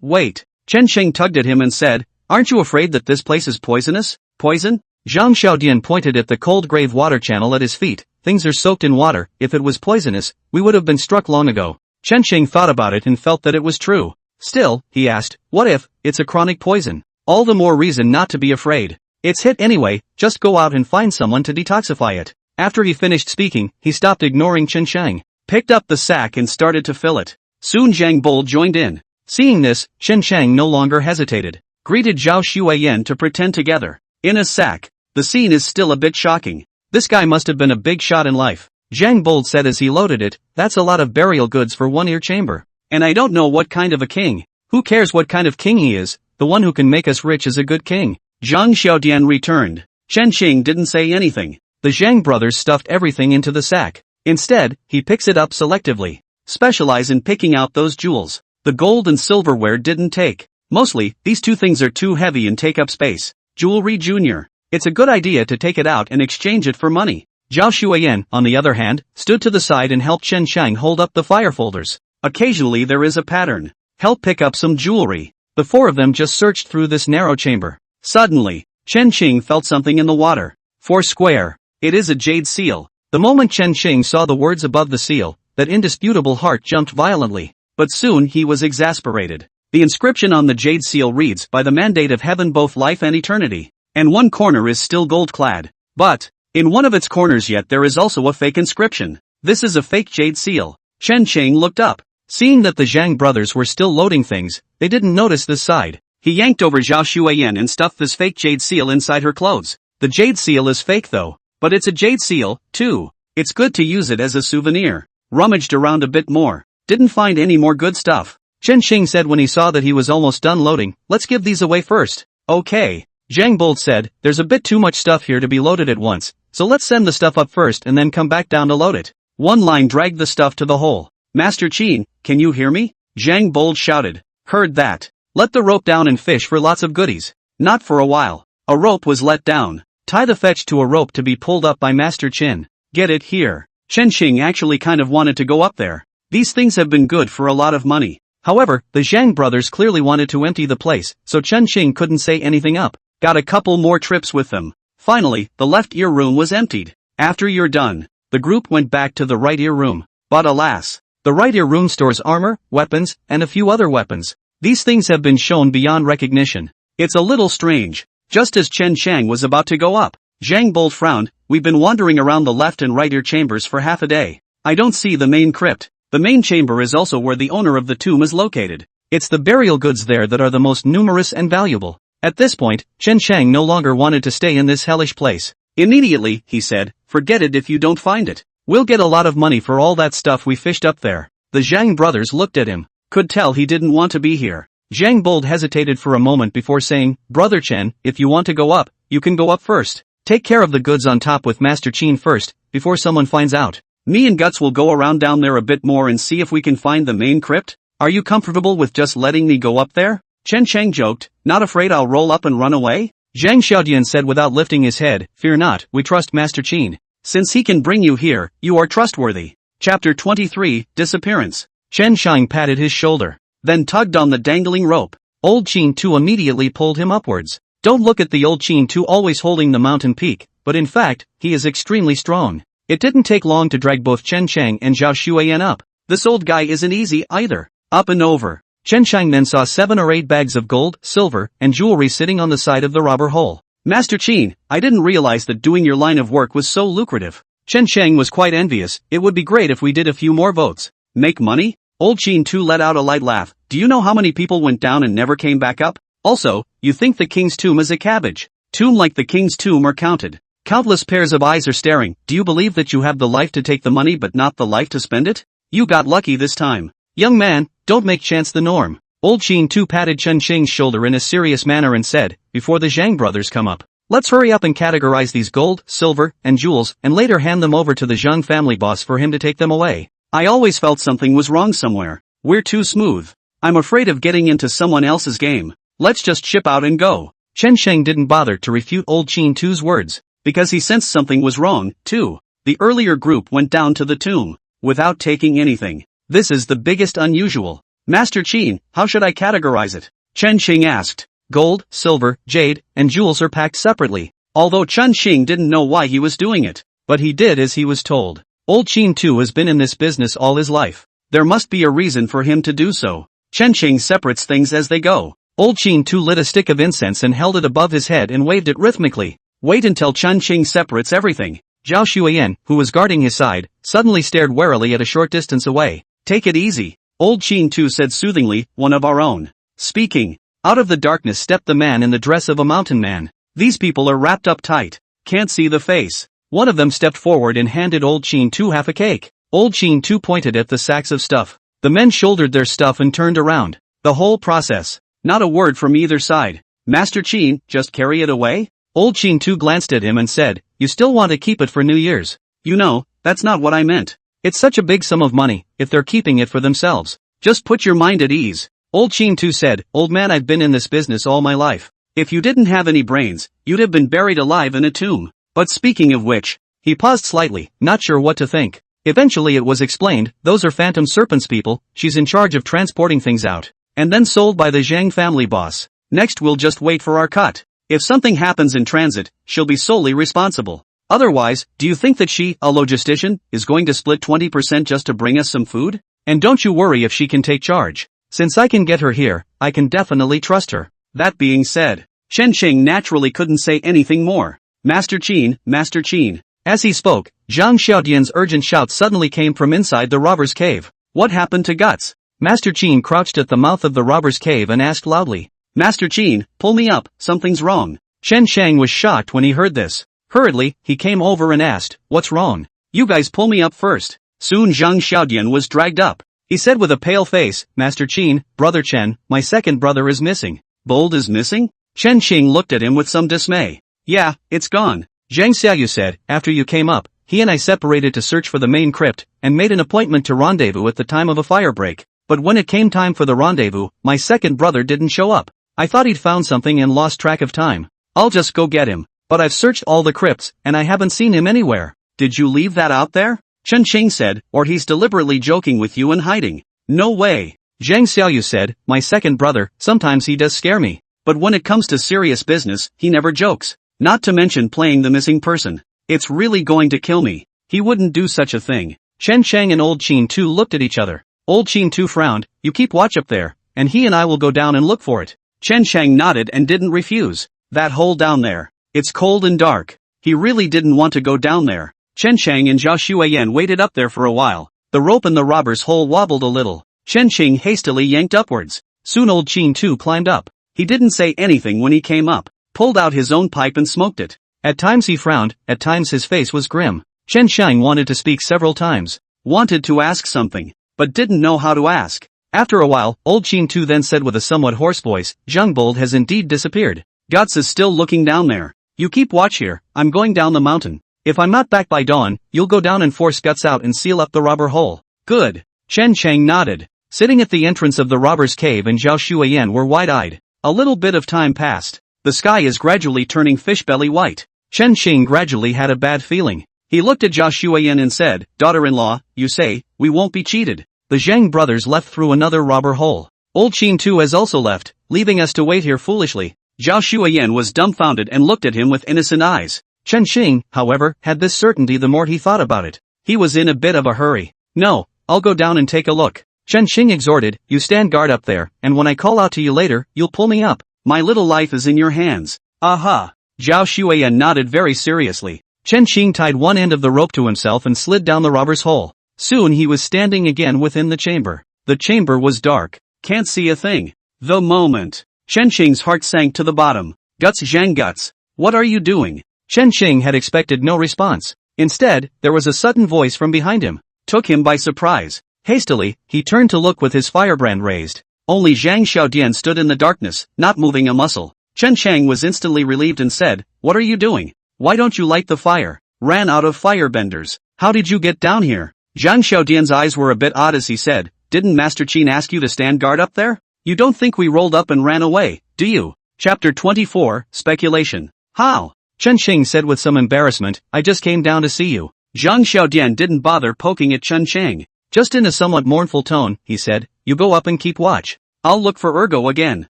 Wait. Chen Sheng tugged at him and said, aren't you afraid that this place is poisonous? Poison? Zhang Xiaodian pointed at the cold grave water channel at his feet. Things are soaked in water. If it was poisonous, we would have been struck long ago. Chen Sheng thought about it and felt that it was true. Still, he asked, what if it's a chronic poison? All the more reason not to be afraid. It's hit anyway, just go out and find someone to detoxify it. After he finished speaking, he stopped ignoring Chen Sheng, picked up the sack and started to fill it. Soon Zhang Bol joined in. Seeing this, Chen Sheng no longer hesitated. Greeted Zhao Xueyan to pretend together. In a sack. The scene is still a bit shocking. This guy must have been a big shot in life. Zhang Bol said as he loaded it, that's a lot of burial goods for one ear chamber. And I don't know what kind of a king. Who cares what kind of king he is? The one who can make us rich is a good king. Zhang Xiaodian returned. Chen Xing didn't say anything. The Zhang brothers stuffed everything into the sack. Instead, he picks it up selectively. Specialize in picking out those jewels. The gold and silverware didn't take. Mostly, these two things are too heavy and take up space. Jewelry Junior. It's a good idea to take it out and exchange it for money. Zhao Xueyan, on the other hand, stood to the side and helped Chen Shang hold up the fire folders. Occasionally there is a pattern. Help pick up some jewelry. The four of them just searched through this narrow chamber. Suddenly, Chen Xing felt something in the water. 4 square. It is a jade seal. The moment Chen Xing saw the words above the seal, that indisputable heart jumped violently. But soon he was exasperated. The inscription on the jade seal reads, by the mandate of heaven both life and eternity. And one corner is still gold-clad. But, in one of its corners yet there is also a fake inscription. This is a fake jade seal. Chen Xing looked up. Seeing that the Zhang brothers were still loading things, they didn't notice this side. He yanked over Zhao Xueyan and stuffed this fake jade seal inside her clothes. The jade seal is fake though. But it's a jade seal, too. It's good to use it as a souvenir. Rummaged around a bit more. Didn't find any more good stuff. Chen Xing said when he saw that he was almost done loading, let's give these away first. Okay. Zhang Bold said, there's a bit too much stuff here to be loaded at once, so let's send the stuff up first and then come back down to load it. One line dragged the stuff to the hole. Master Qin, can you hear me? Zhang Bold shouted. Heard that. Let the rope down and fish for lots of goodies. Not for a while. A rope was let down. Tie the fetch to a rope to be pulled up by Master Qin. Get it here. Chen Xing actually kind of wanted to go up there. These things have been good for a lot of money. However, the Zhang brothers clearly wanted to empty the place, so Chen Xing couldn't say anything up. Got a couple more trips with them. Finally, the left ear room was emptied. After you're done, the group went back to the right ear room. But alas, the right ear room stores armor, weapons, and a few other weapons. These things have been shown beyond recognition. It's a little strange. Just as Chen Shang was about to go up, Zhang Bold frowned. We've been wandering around the left and right ear chambers for half a day. I don't see the main crypt. The main chamber is also where the owner of the tomb is located. It's the burial goods there that are the most numerous and valuable. At this point, Chen Shang no longer wanted to stay in this hellish place. Immediately, he said, forget it if you don't find it. We'll get a lot of money for all that stuff we fished up there. The Zhang brothers looked at him. Could tell he didn't want to be here. Zhang Bold hesitated for a moment before saying, Brother Chen, if you want to go up, you can go up first. Take care of the goods on top with Master Qin first, before someone finds out. Me and Guts will go around down there a bit more and see if we can find the main crypt. Are you comfortable with just letting me go up there? Chen Chang joked, not afraid I'll roll up and run away? Zhang Xiaodian said without lifting his head, fear not, we trust Master Qin. Since he can bring you here, you are trustworthy. Chapter 23, Disappearance. Chen Shang patted his shoulder, then tugged on the dangling rope. Old Qin Tu immediately pulled him upwards. Don't look at the old Qin Tu always holding the mountain peak, but in fact, he is extremely strong. It didn't take long to drag both Chen Shang and Zhao Xueyan up. This old guy isn't easy either. Up and over. Chen Shang then saw 7 or 8 bags of gold, silver, and jewelry sitting on the side of the robber hole. Master Qin, I didn't realize that doing your line of work was so lucrative. Chen Shang was quite envious. It would be great if we did a few more votes. Make money? Old Qin Tu let out a light laugh. Do you know how many people went down and never came back up? Also, you think the king's tomb is a cabbage. Tomb like the king's tomb are counted. Countless pairs of eyes are staring. Do you believe that you have the life to take the money but not the life to spend it? You got lucky this time. Young man, don't make chance the norm. Old Qin Tu patted Chen Xing's shoulder in a serious manner and said, before the Zhang brothers come up, let's hurry up and categorize these gold, silver, and jewels, and later hand them over to the Zhang family boss for him to take them away. I always felt something was wrong somewhere. We're too smooth. I'm afraid of getting into someone else's game. Let's just ship out and go. Chen Sheng didn't bother to refute old Qin Tu's words, because he sensed something was wrong, too. The earlier group went down to the tomb, without taking anything. This is the biggest unusual. Master Qin, how should I categorize it? Chen Sheng asked. Gold, silver, jade, and jewels are packed separately. Although Chen Sheng didn't know why he was doing it, but he did as he was told. Old Qin Tu has been in this business all his life. There must be a reason for him to do so. Chen Sheng separates things as they go. Old Qin Tu lit a stick of incense and held it above his head and waved it rhythmically. Wait until Chen Sheng separates everything. Zhao Xuyan, who was guarding his side, suddenly stared warily at a short distance away. Take it easy. Old Qin Tu said soothingly, one of our own. Speaking. Out of the darkness stepped the man in the dress of a mountain man. These people are wrapped up tight. Can't see the face. One of them stepped forward and handed Old Qin Tu half a cake. Old Qin Tu pointed at the sacks of stuff. The men shouldered their stuff and turned around. The whole process. Not a word from either side. Master Qin, just carry it away? Old Qin Tu glanced at him and said, you still want to keep it for New Year's? You know, that's not what I meant. It's such a big sum of money, if they're keeping it for themselves. Just put your mind at ease. Old Qin Tu said, old man, I've been in this business all my life. If you didn't have any brains, you'd have been buried alive in a tomb. But speaking of which, he paused slightly, not sure what to think. Eventually it was explained, those are Phantom Serpent's people, she's in charge of transporting things out. And then sold by the Zhang family boss. Next we'll just wait for our cut. If something happens in transit, she'll be solely responsible. Otherwise, do you think that she, a logistician, is going to split 20% just to bring us some food? And don't you worry if she can take charge. Since I can get her here, I can definitely trust her. That being said, Chen Sheng naturally couldn't say anything more. Master Qin, Master Qin. As he spoke, Zhang Xiaodian's urgent shout suddenly came from inside the robber's cave. What happened to Guts? Master Qin crouched at the mouth of the robber's cave and asked loudly. Master Qin, pull me up, something's wrong. Chen Sheng was shocked when he heard this. Hurriedly, he came over and asked, what's wrong? You guys pull me up first. Soon Zhang Xiaodian was dragged up. He said with a pale face, Master Qin, Brother Chen, my second brother is missing. Bold is missing? Chen Sheng looked at him with some dismay. Yeah, it's gone. Zhang Xiaoyu said, after you came up, he and I separated to search for the main crypt, and made an appointment to rendezvous at the time of a fire break. But when it came time for the rendezvous, my second brother didn't show up. I thought he'd found something and lost track of time. I'll just go get him. But I've searched all the crypts, and I haven't seen him anywhere. Did you leave that out there? Chen Sheng said, or he's deliberately joking with you and hiding. No way. Zhang Xiaoyu said, my second brother, sometimes he does scare me. But when it comes to serious business, he never jokes. Not to mention playing the missing person. It's really going to kill me. He wouldn't do such a thing. Chen Sheng and Old Qin Tu looked at each other. Old Qin Tu frowned, you keep watch up there, and he and I will go down and look for it. Chen Sheng nodded and didn't refuse. That hole down there. It's cold and dark. He really didn't want to go down there. Chen Sheng and Zhao Xuyan waited up there for a while. The rope in the robber's hole wobbled a little. Chen Sheng hastily yanked upwards. Soon Old Qin Tu climbed up. He didn't say anything when he came up. Pulled out his own pipe and smoked it. At times he frowned, at times his face was grim. Chen Sheng wanted to speak several times. Wanted to ask something, but didn't know how to ask. After a while, Old Qin Tu then said with a somewhat hoarse voice, Zhang Bold has indeed disappeared. Guts is still looking down there. You keep watch here, I'm going down the mountain. If I'm not back by dawn, you'll go down and force Guts out and seal up the robber hole. Good. Chen Sheng nodded. Sitting at the entrance of the robber's cave and Zhao Xuyan were wide-eyed. A little bit of time passed. The sky is gradually turning fish-belly white. Chen Sheng gradually had a bad feeling. He looked at Zhao Xuyan and said, daughter-in-law, you say, we won't be cheated. The Zhang brothers left through another robber hole. Old Qin Tu has also left, leaving us to wait here foolishly. Zhao Xuyan was dumbfounded and looked at him with innocent eyes. Chen Sheng, however, had this certainty the more he thought about it. He was in a bit of a hurry. No, I'll go down and take a look. Chen Sheng exhorted, you stand guard up there, and when I call out to you later, you'll pull me up. My little life is in your hands. Aha. Zhao Xuyan nodded very seriously. Chen Sheng tied one end of the rope to himself and slid down the robber's hole. Soon he was standing again within the chamber. The chamber was dark. Can't see a thing. The moment. Chen Sheng's heart sank to the bottom. Guts, Zhang Guts. What are you doing? Chen Sheng had expected no response. Instead, there was a sudden voice from behind him. Took him by surprise. Hastily, he turned to look with his firebrand raised. Only Zhang Xiaodian stood in the darkness, not moving a muscle. Chen Sheng was instantly relieved and said, what are you doing? Why don't you light the fire? Ran out of firebenders. How did you get down here? Zhang Xiaodian's eyes were a bit odd as he said, didn't Master Qin ask you to stand guard up there? You don't think we rolled up and ran away, do you? Chapter 24, Speculation. How? Chen Qing said with some embarrassment, I just came down to see you. Zhang Xiaodian didn't bother poking at Chen Cheng. Just in a somewhat mournful tone, he said, you go up and keep watch. I'll look for Ergo again.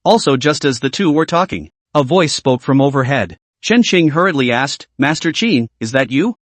Also, just as the two were talking, a voice spoke from overhead. Chen Qing hurriedly asked, Master Qin, is that you?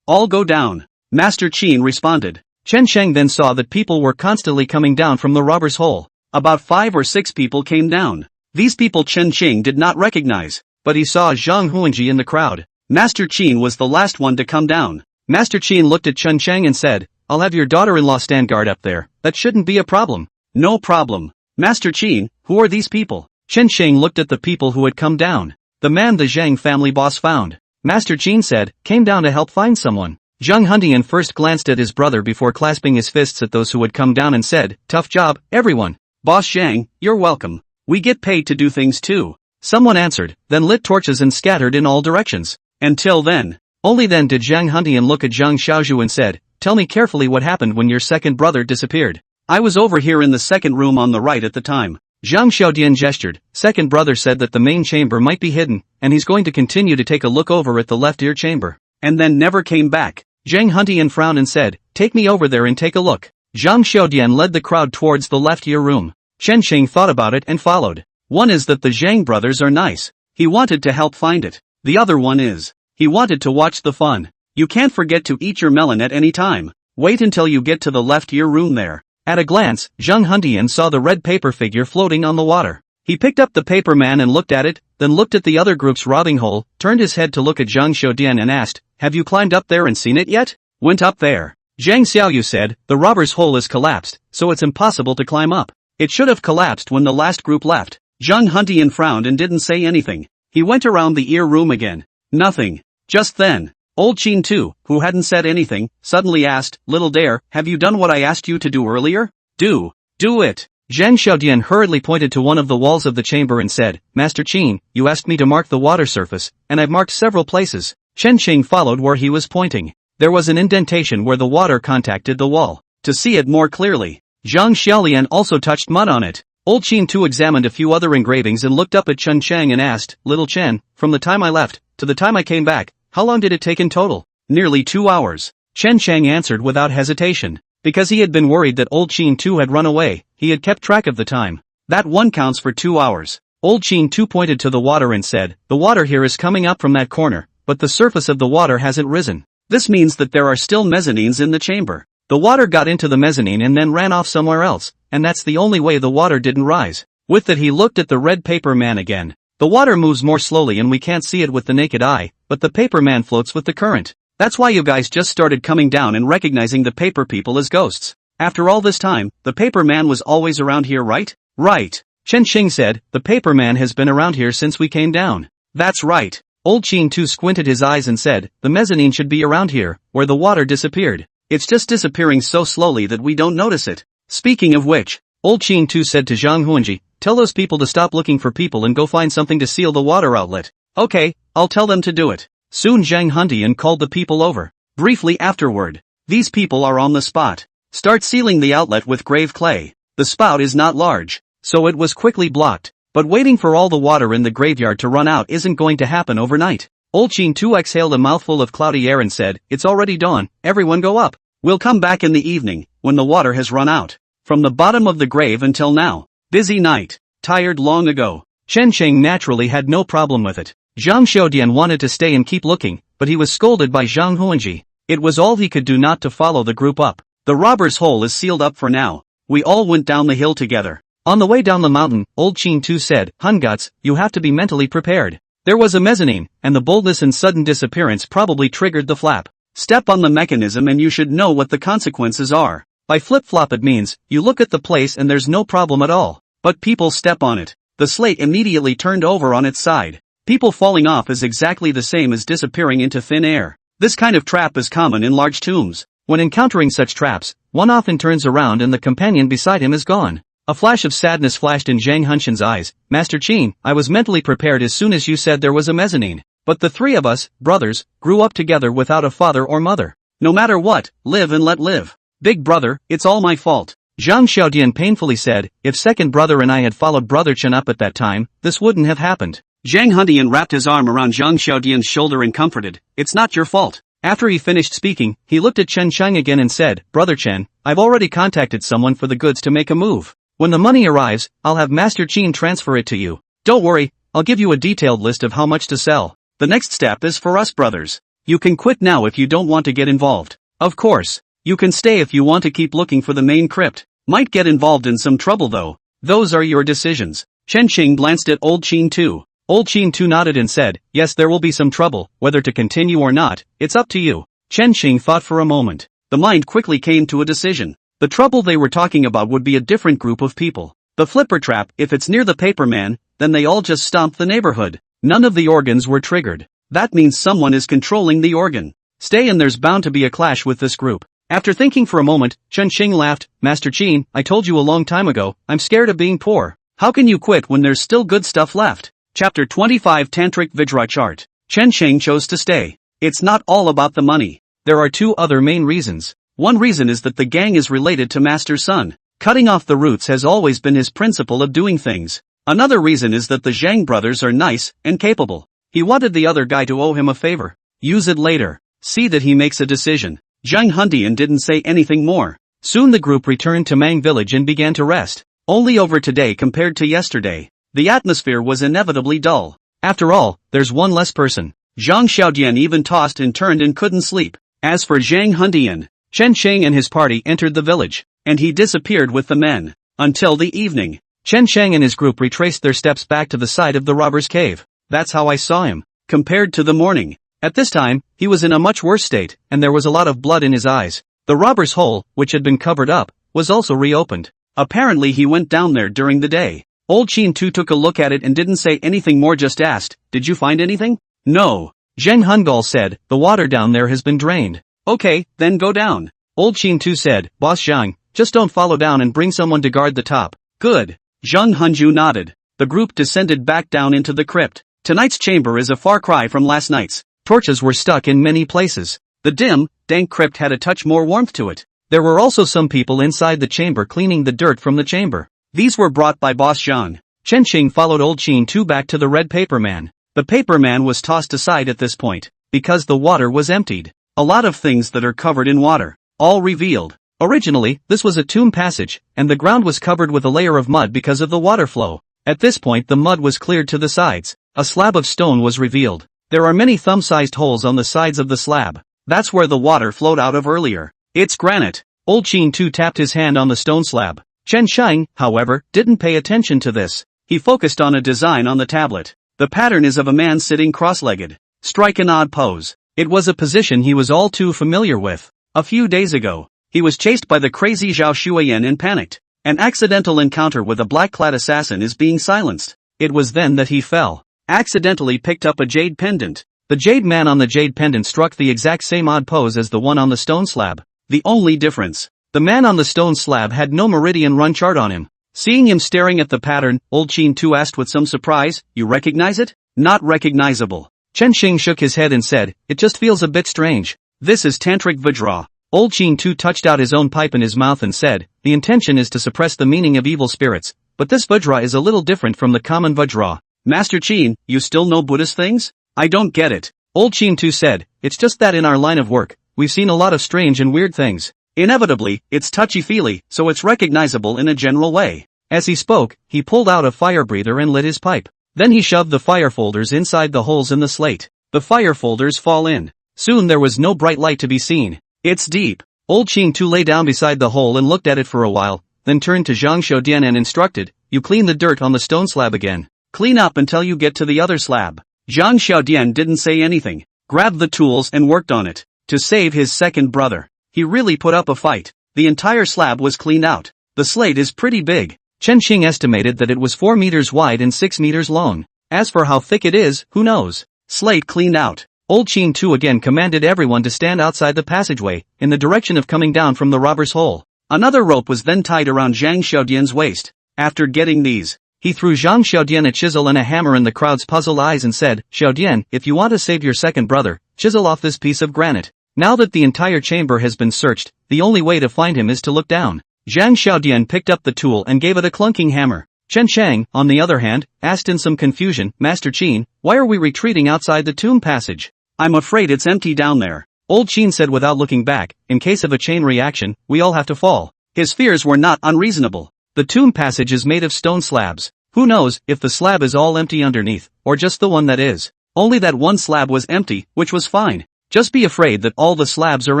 All go down. Master Qin responded. Chen Sheng then saw that people were constantly coming down from the robber's hole. About 5 or 6 people came down. These people Chen Qing did not recognize, but he saw Zhang Huanji in the crowd. Master Qin was the last one to come down. Master Qin looked at Chen Cheng and said, I'll have your daughter-in-law stand guard up there. That shouldn't be a problem. No problem. Master Qin, who are these people? Chen Sheng looked at the people who had come down. The man the Zhang family boss found. Master Qin said, came down to help find someone. Zhang Hundian first glanced at his brother before clasping his fists at those who had come down and said, tough job, everyone. Boss Zhang, you're welcome. We get paid to do things too. Someone answered, then lit torches and scattered in all directions. Until then. Only then did Zhang Hundian look at Zhang Xiaozhu and said, tell me carefully what happened when your second brother disappeared. I was over here in the second room on the right at the time. Zhang Xiaodian gestured. Second brother said that the main chamber might be hidden, and he's going to continue to take a look over at the left ear chamber. And then never came back. Zhang Hundian frowned and said, take me over there and take a look. Zhang Xiaodian led the crowd towards the left ear room. Chen Qing thought about it and followed. One is that the Zhang brothers are nice. He wanted to help find it. The other one is, he wanted to watch the fun. You can't forget to eat your melon at any time. Wait until you get to the left ear room there. At a glance, Zhang Hundian saw the red paper figure floating on the water. He picked up the paper man and looked at it, then looked at the other group's robbing hole, turned his head to look at Zhang Xiaodian and asked, have you climbed up there and seen it yet? Went up there. Zhang Xiaoyu said, the robber's hole is collapsed, so it's impossible to climb up. It should have collapsed when the last group left. Zhang Hundian frowned and didn't say anything. He went around the ear room again. Nothing. Just then, old Qin too, who hadn't said anything, suddenly asked, Little Dare, have you done what I asked you to do earlier? Do it. Zhang Xiaodian hurriedly pointed to one of the walls of the chamber and said, Master Qin, you asked me to mark the water surface, and I've marked several places. Chen Qing followed where he was pointing. There was an indentation where the water contacted the wall. To see it more clearly, Zhang Xiaolian also touched mud on it. Old Qin too examined a few other engravings and looked up at Chen Cheng and asked, Little Chen, from the time I left, to the time I came back, how long did it take in total? Nearly 2 hours. Chen Cheng answered without hesitation. Because he had been worried that Old Qin too had run away, he had kept track of the time. That one counts for 2 hours. Old Qin too pointed to the water and said, the water here is coming up from that corner, but the surface of the water hasn't risen. This means that there are still mezzanines in the chamber. The water got into the mezzanine and then ran off somewhere else, and that's the only way the water didn't rise. With that he looked at the red paper man again. The water moves more slowly and we can't see it with the naked eye, but the paper man floats with the current. That's why you guys just started coming down and recognizing the paper people as ghosts. After all this time, the paper man was always around here, right? Right. Chen Qing said, the paper man has been around here since we came down. That's right. Old Qin too squinted his eyes and said, the mezzanine should be around here, where the water disappeared. It's just disappearing so slowly that we don't notice it. Speaking of which, Old Qin too said to Zhang Huanji, tell those people to stop looking for people and go find something to seal the water outlet. Okay, I'll tell them to do it. Soon Zhang Hundian called the people over. Briefly afterward, these people are on the spot. Start sealing the outlet with grave clay. The spout is not large, so it was quickly blocked. But waiting for all the water in the graveyard to run out isn't going to happen overnight. Old Qin too exhaled a mouthful of cloudy air and said, it's already dawn, everyone go up. We'll come back in the evening, when the water has run out. From the bottom of the grave until now. Busy night. Tired long ago. Chen Qing naturally had no problem with it. Zhang Xiaodian wanted to stay and keep looking, but he was scolded by Zhang Huanji. It was all he could do not to follow the group up. The robber's hole is sealed up for now. We all went down the hill together. On the way down the mountain, Old Qin too said, Hunguts, you have to be mentally prepared. There was a mezzanine, and the boldness and sudden disappearance probably triggered the flap. Step on the mechanism and you should know what the consequences are. By flip-flop it means, you look at the place and there's no problem at all. But people step on it. The slate immediately turned over on its side. People falling off is exactly the same as disappearing into thin air. This kind of trap is common in large tombs. When encountering such traps, one often turns around and the companion beside him is gone. A flash of sadness flashed in Zhang Hunshan's eyes. Master Qin, I was mentally prepared as soon as you said there was a mezzanine. But the three of us, brothers, grew up together without a father or mother. No matter what, live and let live. Big brother, it's all my fault. Zhang Xiaodian painfully said, if second brother and I had followed brother Chen up at that time, this wouldn't have happened. Zhang Hundian wrapped his arm around Zhang Xiaodian's shoulder and comforted, it's not your fault. After he finished speaking, he looked at Chen Sheng again and said, Brother Chen, I've already contacted someone for the goods to make a move. When the money arrives, I'll have Master Qin transfer it to you. Don't worry, I'll give you a detailed list of how much to sell. The next step is for us brothers. You can quit now if you don't want to get involved. Of course, you can stay if you want to keep looking for the main crypt. Might get involved in some trouble though. Those are your decisions. Chen Qing glanced at old Qin Tu. Old Qin Tu nodded and said, yes, there will be some trouble, whether to continue or not, it's up to you. Chen Qing thought for a moment. The mind quickly came to a decision. The trouble they were talking about would be a different group of people. The flipper trap, if it's near the paper man, then they all just stomp the neighborhood. None of the organs were triggered. That means someone is controlling the organ. Stay and there's bound to be a clash with this group. After thinking for a moment, Chen Qing laughed, Master Qin, I told you a long time ago, I'm scared of being poor. How can you quit when there's still good stuff left? Chapter 25 Tantric Vajra Chart. Chen Qing chose to stay. It's not all about the money. There are two other main reasons. One reason is that the gang is related to Master's son. Cutting off the roots has always been his principle of doing things. Another reason is that the Zhang brothers are nice and capable. He wanted the other guy to owe him a favor. Use it later. See that he makes a decision. Zhang Hundian didn't say anything more. Soon the group returned to Mang village and began to rest. Only over today compared to yesterday. The atmosphere was inevitably dull. After all, there's one less person. Zhang Xiaodian even tossed and turned and couldn't sleep. As for Zhang Hundian, Chen Sheng and his party entered the village, and he disappeared with the men. Until the evening. Chen Sheng and his group retraced their steps back to the side of the robber's cave. That's how I saw him. Compared to the morning. At this time, he was in a much worse state, and there was a lot of blood in his eyes. The robber's hole, which had been covered up, was also reopened. Apparently he went down there during the day. Old Qin Tu took a look at it and didn't say anything more, just asked, did you find anything? No. Zheng Hungal said, the water down there has been drained. Okay, then go down. Old Qin Tu said, Boss Zhang, just don't follow down and bring someone to guard the top. Good. Zhang Hunju nodded. The group descended back down into the crypt. Tonight's chamber is a far cry from last night's. Torches were stuck in many places. The dim, dank crypt had a touch more warmth to it. There were also some people inside the chamber cleaning the dirt from the chamber. These were brought by Boss Zhang. Chen Qing followed old Qin Tu back to the red paper man. The paper man was tossed aside at this point, because the water was emptied. A lot of things that are covered in water, all revealed. Originally, this was a tomb passage, and the ground was covered with a layer of mud because of the water flow. At this point the mud was cleared to the sides. A slab of stone was revealed. There are many thumb-sized holes on the sides of the slab. That's where the water flowed out of earlier. It's granite. Old Qin Tu tapped his hand on the stone slab. Chen Sheng, however, didn't pay attention to this. He focused on a design on the tablet. The pattern is of a man sitting cross-legged. Strike an odd pose. It was a position he was all too familiar with. A few days ago, he was chased by the crazy Zhao Shuiyan and panicked. An accidental encounter with a black-clad assassin is being silenced. It was then that he fell. Accidentally picked up a jade pendant. The jade man on the jade pendant struck the exact same odd pose as the one on the stone slab. The only difference, the man on the stone slab had no meridian run chart on him. Seeing him staring at the pattern, old Qin Tu asked with some surprise, you recognize it? Not recognizable. Chen Sheng shook his head and said, it just feels a bit strange. This is Tantric Vajra. Old Qin Tu touched out his own pipe in his mouth and said, the intention is to suppress the meaning of evil spirits, but this Vajra is a little different from the common Vajra. Master Qin, you still know Buddhist things? I don't get it. Old Qin Tu said, it's just that in our line of work, we've seen a lot of strange and weird things. Inevitably, it's touchy-feely, so it's recognizable in a general way. As he spoke, he pulled out a fire breather and lit his pipe. Then he shoved the fire folders inside the holes in the slate. The fire folders fall in. Soon there was no bright light to be seen. It's deep. Old Qin Tu lay down beside the hole and looked at it for a while, then turned to Zhang Xiaodian and instructed, you clean the dirt on the stone slab again. Clean up until you get to the other slab. Zhang Xiaodian didn't say anything, grabbed the tools and worked on it. To save his second brother. He really put up a fight. The entire slab was cleaned out. The slate is pretty big. Chen Qing estimated that it was 4 meters wide and 6 meters long. As for how thick it is, who knows? Slate cleaned out. Old Qin Tu again commanded everyone to stand outside the passageway, in the direction of coming down from the robber's hole. Another rope was then tied around Zhang Xiaodian's waist. After getting these, he threw Zhang Xiaodian a chisel and a hammer in the crowd's puzzled eyes and said, Xiaodian, if you want to save your second brother, chisel off this piece of granite. Now that the entire chamber has been searched, the only way to find him is to look down. Zhang Xiaodian picked up the tool and gave it a clunking hammer. Chen Chang, on the other hand, asked in some confusion, Master Qin, why are we retreating outside the tomb passage? I'm afraid it's empty down there. Old Qin said without looking back, in case of a chain reaction, we all have to fall. His fears were not unreasonable. The tomb passage is made of stone slabs. Who knows if the slab is all empty underneath, or just the one that is. Only that one slab was empty, which was fine. Just be afraid that all the slabs are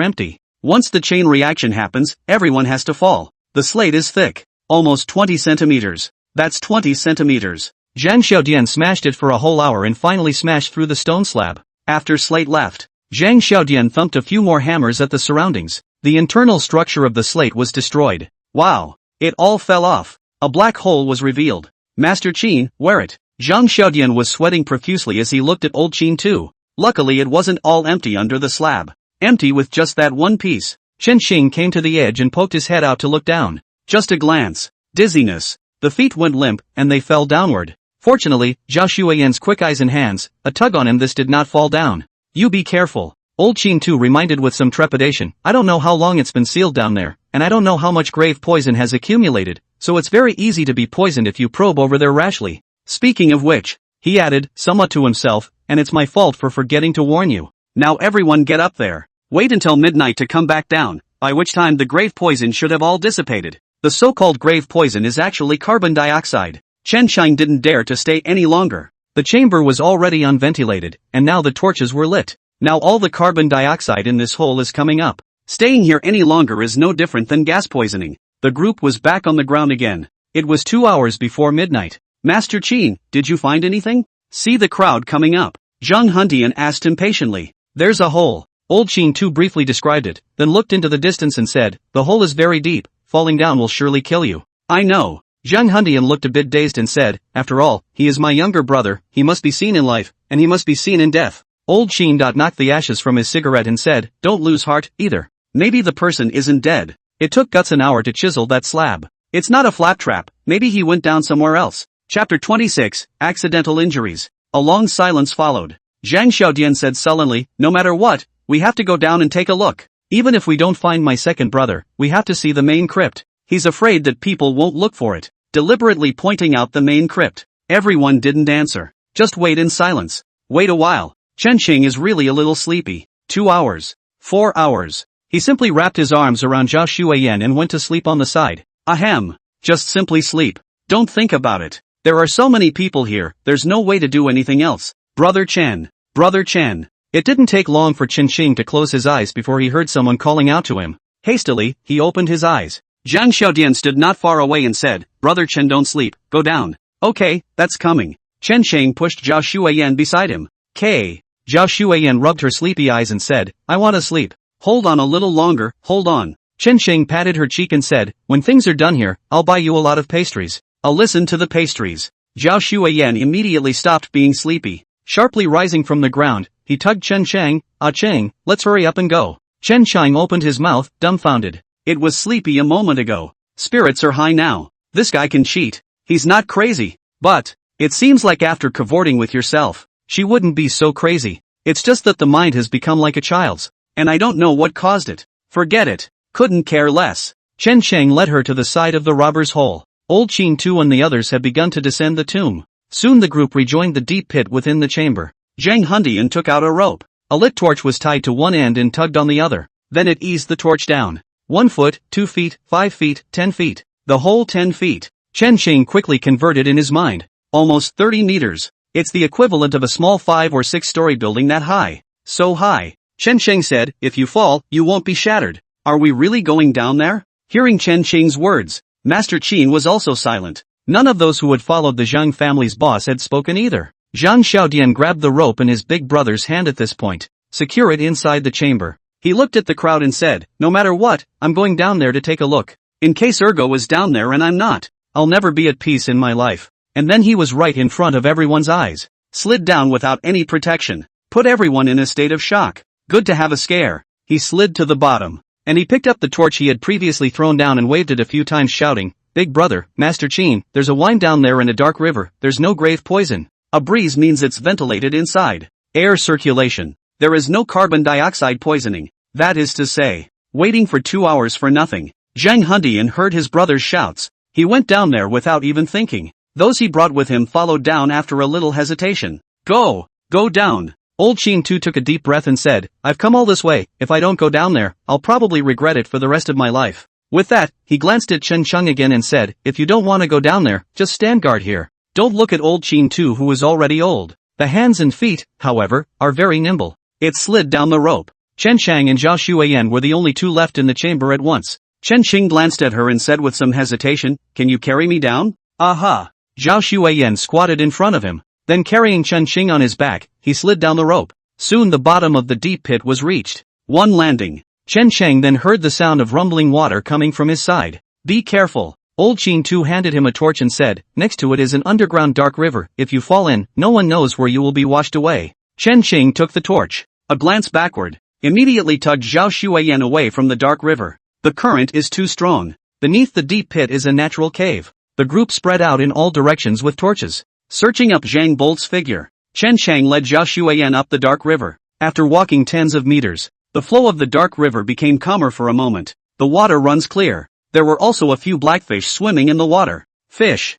empty. Once the chain reaction happens, everyone has to fall. The slate is thick. Almost 20 centimeters. That's 20 centimeters. Zhang Xiaodian smashed it for a whole hour and finally smashed through the stone slab. After slate left, Zhang Xiaodian thumped a few more hammers at the surroundings. The internal structure of the slate was destroyed. Wow! It all fell off. A black hole was revealed. Master Qin, wear it. Zhang Xiaodian was sweating profusely as he looked at old Qin too. Luckily it wasn't all empty under the slab. Empty with just that one piece. Chen Xing came to the edge and poked his head out to look down. Just a glance. Dizziness. The feet went limp, and they fell downward. Fortunately, Zhao Xueyan's quick eyes and hands, a tug on him this did not fall down. You be careful. Old Qin too reminded with some trepidation, I don't know how long it's been sealed down there, and I don't know how much grave poison has accumulated, so it's very easy to be poisoned if you probe over there rashly. Speaking of which, he added, somewhat to himself, and it's my fault for forgetting to warn you. Now everyone get up there. Wait until midnight to come back down, by which time the grave poison should have all dissipated. The so-called grave poison is actually carbon dioxide. Chen Shine didn't dare to stay any longer. The chamber was already unventilated, and now the torches were lit. Now all the carbon dioxide in this hole is coming up. Staying here any longer is no different than gas poisoning. The group was back on the ground again. It was 2 hours before midnight. Master Qin, did you find anything? See the crowd coming up. Zhang Hundian asked impatiently. There's a hole. Old Qin too briefly described it, then looked into the distance and said, the hole is very deep, falling down will surely kill you. I know. Zhang Hundian looked a bit dazed and said, after all, he is my younger brother, he must be seen in life, and he must be seen in death. Old Qin knocked the ashes from his cigarette and said, don't lose heart, either. Maybe the person isn't dead. It took guts an hour to chisel that slab. It's not a flap trap, maybe he went down somewhere else. Chapter 26, Accidental Injuries. A long silence followed. Zhang Xiaodian said sullenly, no matter what, we have to go down and take a look. Even if we don't find my second brother, we have to see the main crypt. He's afraid that people won't look for it, deliberately pointing out the main crypt. Everyone didn't answer. Just wait in silence. Wait a while. Chen Qing is really a little sleepy. 2 hours. 4 hours. He simply wrapped his arms around Zhao Xueyan and went to sleep on the side. Ahem. Just simply sleep. Don't think about it. There are so many people here, there's no way to do anything else. Brother Chen. Brother Chen. It didn't take long for Chen Qing to close his eyes before he heard someone calling out to him. Hastily, he opened his eyes. Zhang Xiaodian stood not far away and said, Brother Chen, don't sleep, go down. Okay, that's coming. Chen Sheng pushed Zhao Xueyan beside him. K. Zhao Xueyan rubbed her sleepy eyes and said, I want to sleep. Hold on a little longer, hold on. Chen Sheng patted her cheek and said, when things are done here, I'll buy you a lot of pastries. I'll listen to the pastries. Zhao Xueyan immediately stopped being sleepy. Sharply rising from the ground, he tugged Chen Chang, Cheng, let's hurry up and go. Chen Chang opened his mouth, dumbfounded. It was sleepy a moment ago. Spirits are high now. This guy can cheat. He's not crazy. But, it seems like after cavorting with yourself, she wouldn't be so crazy. It's just that the mind has become like a child's. And I don't know what caused it. Forget it. Couldn't care less. Chen Chang led her to the side of the robber's hole. Old Qin Tu and the others had begun to descend the tomb. Soon the group rejoined the deep pit within the chamber. Zhang Hundian took out a rope. A lit torch was tied to one end and tugged on the other. Then it eased the torch down. 1 foot, 2 feet, 5 feet, 10 feet. The whole 10 feet. Chen Qing quickly converted in his mind. Almost 30 meters. It's the equivalent of a small 5 or 6 story building that high. So high. Chen Sheng said, if you fall, you won't be shattered. Are we really going down there? Hearing Chen Qing's words, Master Qin was also silent. None of those who had followed the Zhang family's boss had spoken either. Zhang Xiaodian grabbed the rope in his big brother's hand at this point. Secure it inside the chamber. He looked at the crowd and said, no matter what, I'm going down there to take a look. In case Ergo is down there and I'm not, I'll never be at peace in my life. And then he was right in front of everyone's eyes. Slid down without any protection. Put everyone in a state of shock. Good to have a scare. He slid to the bottom. And he picked up the torch he had previously thrown down and waved it a few times shouting, Big brother, Master Qin, there's a wine down there in a dark river, there's no grave poison. A breeze means it's ventilated inside. Air circulation. There is no carbon dioxide poisoning. That is to say, waiting for 2 hours for nothing. Zhang Hundian heard his brother's shouts. He went down there without even thinking. Those he brought with him followed down after a little hesitation. Go down. Old Qin Tu took a deep breath and said, I've come all this way, if I don't go down there, I'll probably regret it for the rest of my life. With that, he glanced at Chen Cheng again and said, if you don't want to go down there, just stand guard here. Don't look at old Qin Tu who is already old. The hands and feet, however, are very nimble. It slid down the rope. Chen Chang and Zhao Xueyan were the only two left in the chamber at once. Chen Qing glanced at her and said with some hesitation, can you carry me down? Aha! Zhao Xueyan squatted in front of him. Then carrying Chen Qing on his back, he slid down the rope. Soon the bottom of the deep pit was reached. One landing. Chen Cheng then heard the sound of rumbling water coming from his side. Be careful. Old Qin Tu handed him a torch and said, next to it is an underground dark river. If you fall in, no one knows where you will be washed away. Chen Qing took the torch. A glance backward immediately tugged Zhao Xueyan away from the dark river. The current is too strong. Beneath the deep pit is a natural cave. The group spread out in all directions with torches. Searching up Zhang Bolt's figure, Chen Chang led Zhao Xueyan up the dark river. After walking tens of meters, the flow of the dark river became calmer for a moment. The water runs clear. There were also a few blackfish swimming in the water. Fish.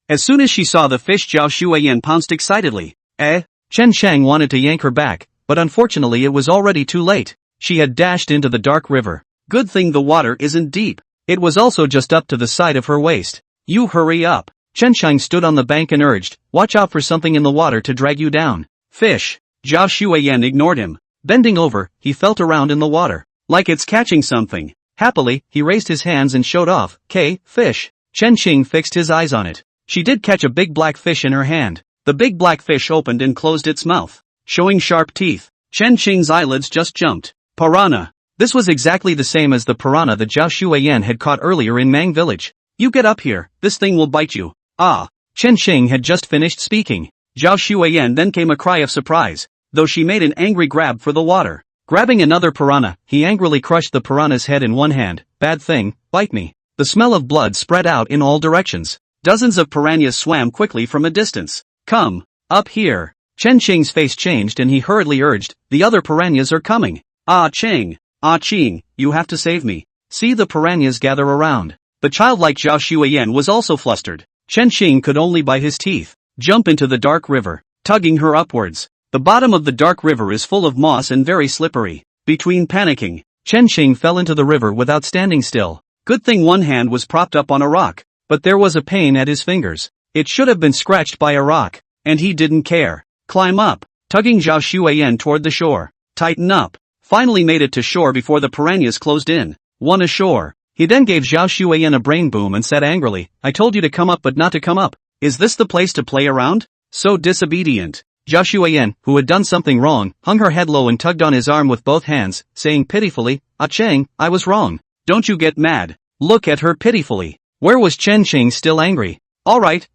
As soon as she saw the fish, Zhao Xueyan pounced excitedly. Chen Chang wanted to yank her back, but unfortunately it was already too late. She had dashed into the dark river. Good thing the water isn't deep. It was also just up to the side of her waist. You hurry up. Chen Chang stood on the bank and urged, watch out for something in the water to drag you down. Fish. Zhao Xueyan ignored him. Bending over, he felt around in the water. Like it's catching something. Happily, he raised his hands and showed off, fish. Chen Qing fixed his eyes on it. She did catch a big black fish in her hand. The big black fish opened and closed its mouth, showing sharp teeth. Chen Qing's eyelids just jumped. Piranha. This was exactly the same as the piranha that Zhao Xueyan had caught earlier in Mang village. You get up here, this thing will bite you. Ah! Chen Qing had just finished speaking. Zhao Xueyan then came a cry of surprise, though she made an angry grab for the water. Grabbing another piranha, he angrily crushed the piranha's head in one hand. Bad thing, bite me. The smell of blood spread out in all directions. Dozens of piranhas swam quickly from a distance. Come, up here. Chen Qing's face changed and he hurriedly urged, the other piranhas are coming. Ah Qing, you have to save me. See the piranhas gather around. The childlike Zhao Xueyan was also flustered. Chen Qing could only bite his teeth. Jump into the dark river, tugging her upwards. The bottom of the dark river is full of moss and very slippery. Between panicking, Chen Qing fell into the river without standing still. Good thing one hand was propped up on a rock, but there was a pain at his fingers. It should have been scratched by a rock, and he didn't care. Climb up, tugging Zhao Xueyan toward the shore. Tighten up. Finally made it to shore before the piranhas closed in. One ashore. He then gave Zhao Xueyan a brain boom and said angrily, I told you to come up but not to come up. Is this the place to play around? So disobedient. Zhao Xueyan, who had done something wrong, hung her head low and tugged on his arm with both hands, saying pitifully, Ah Cheng, I was wrong. Don't you get mad. Look at her pitifully. Where was Chen Qing still angry? Alright.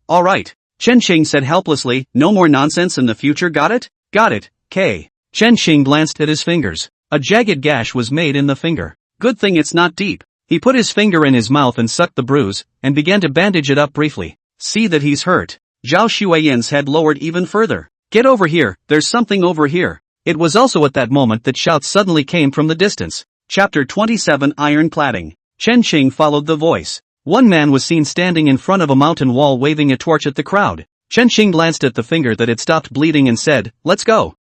Chen Qing said helplessly, no more nonsense in the future, got it? Got it, K. Chen Qing glanced at his fingers. A jagged gash was made in the finger. Good thing it's not deep. He put his finger in his mouth and sucked the bruise, and began to bandage it up briefly. See that he's hurt. Zhao Xueyan's head lowered even further. Get over here, there's something over here. It was also at that moment that shouts suddenly came from the distance. Chapter 27 Iron Cladding. Chen Qing followed the voice. One man was seen standing in front of a mountain wall waving a torch at the crowd. Chen Qing glanced at the finger that had stopped bleeding and said, Let's go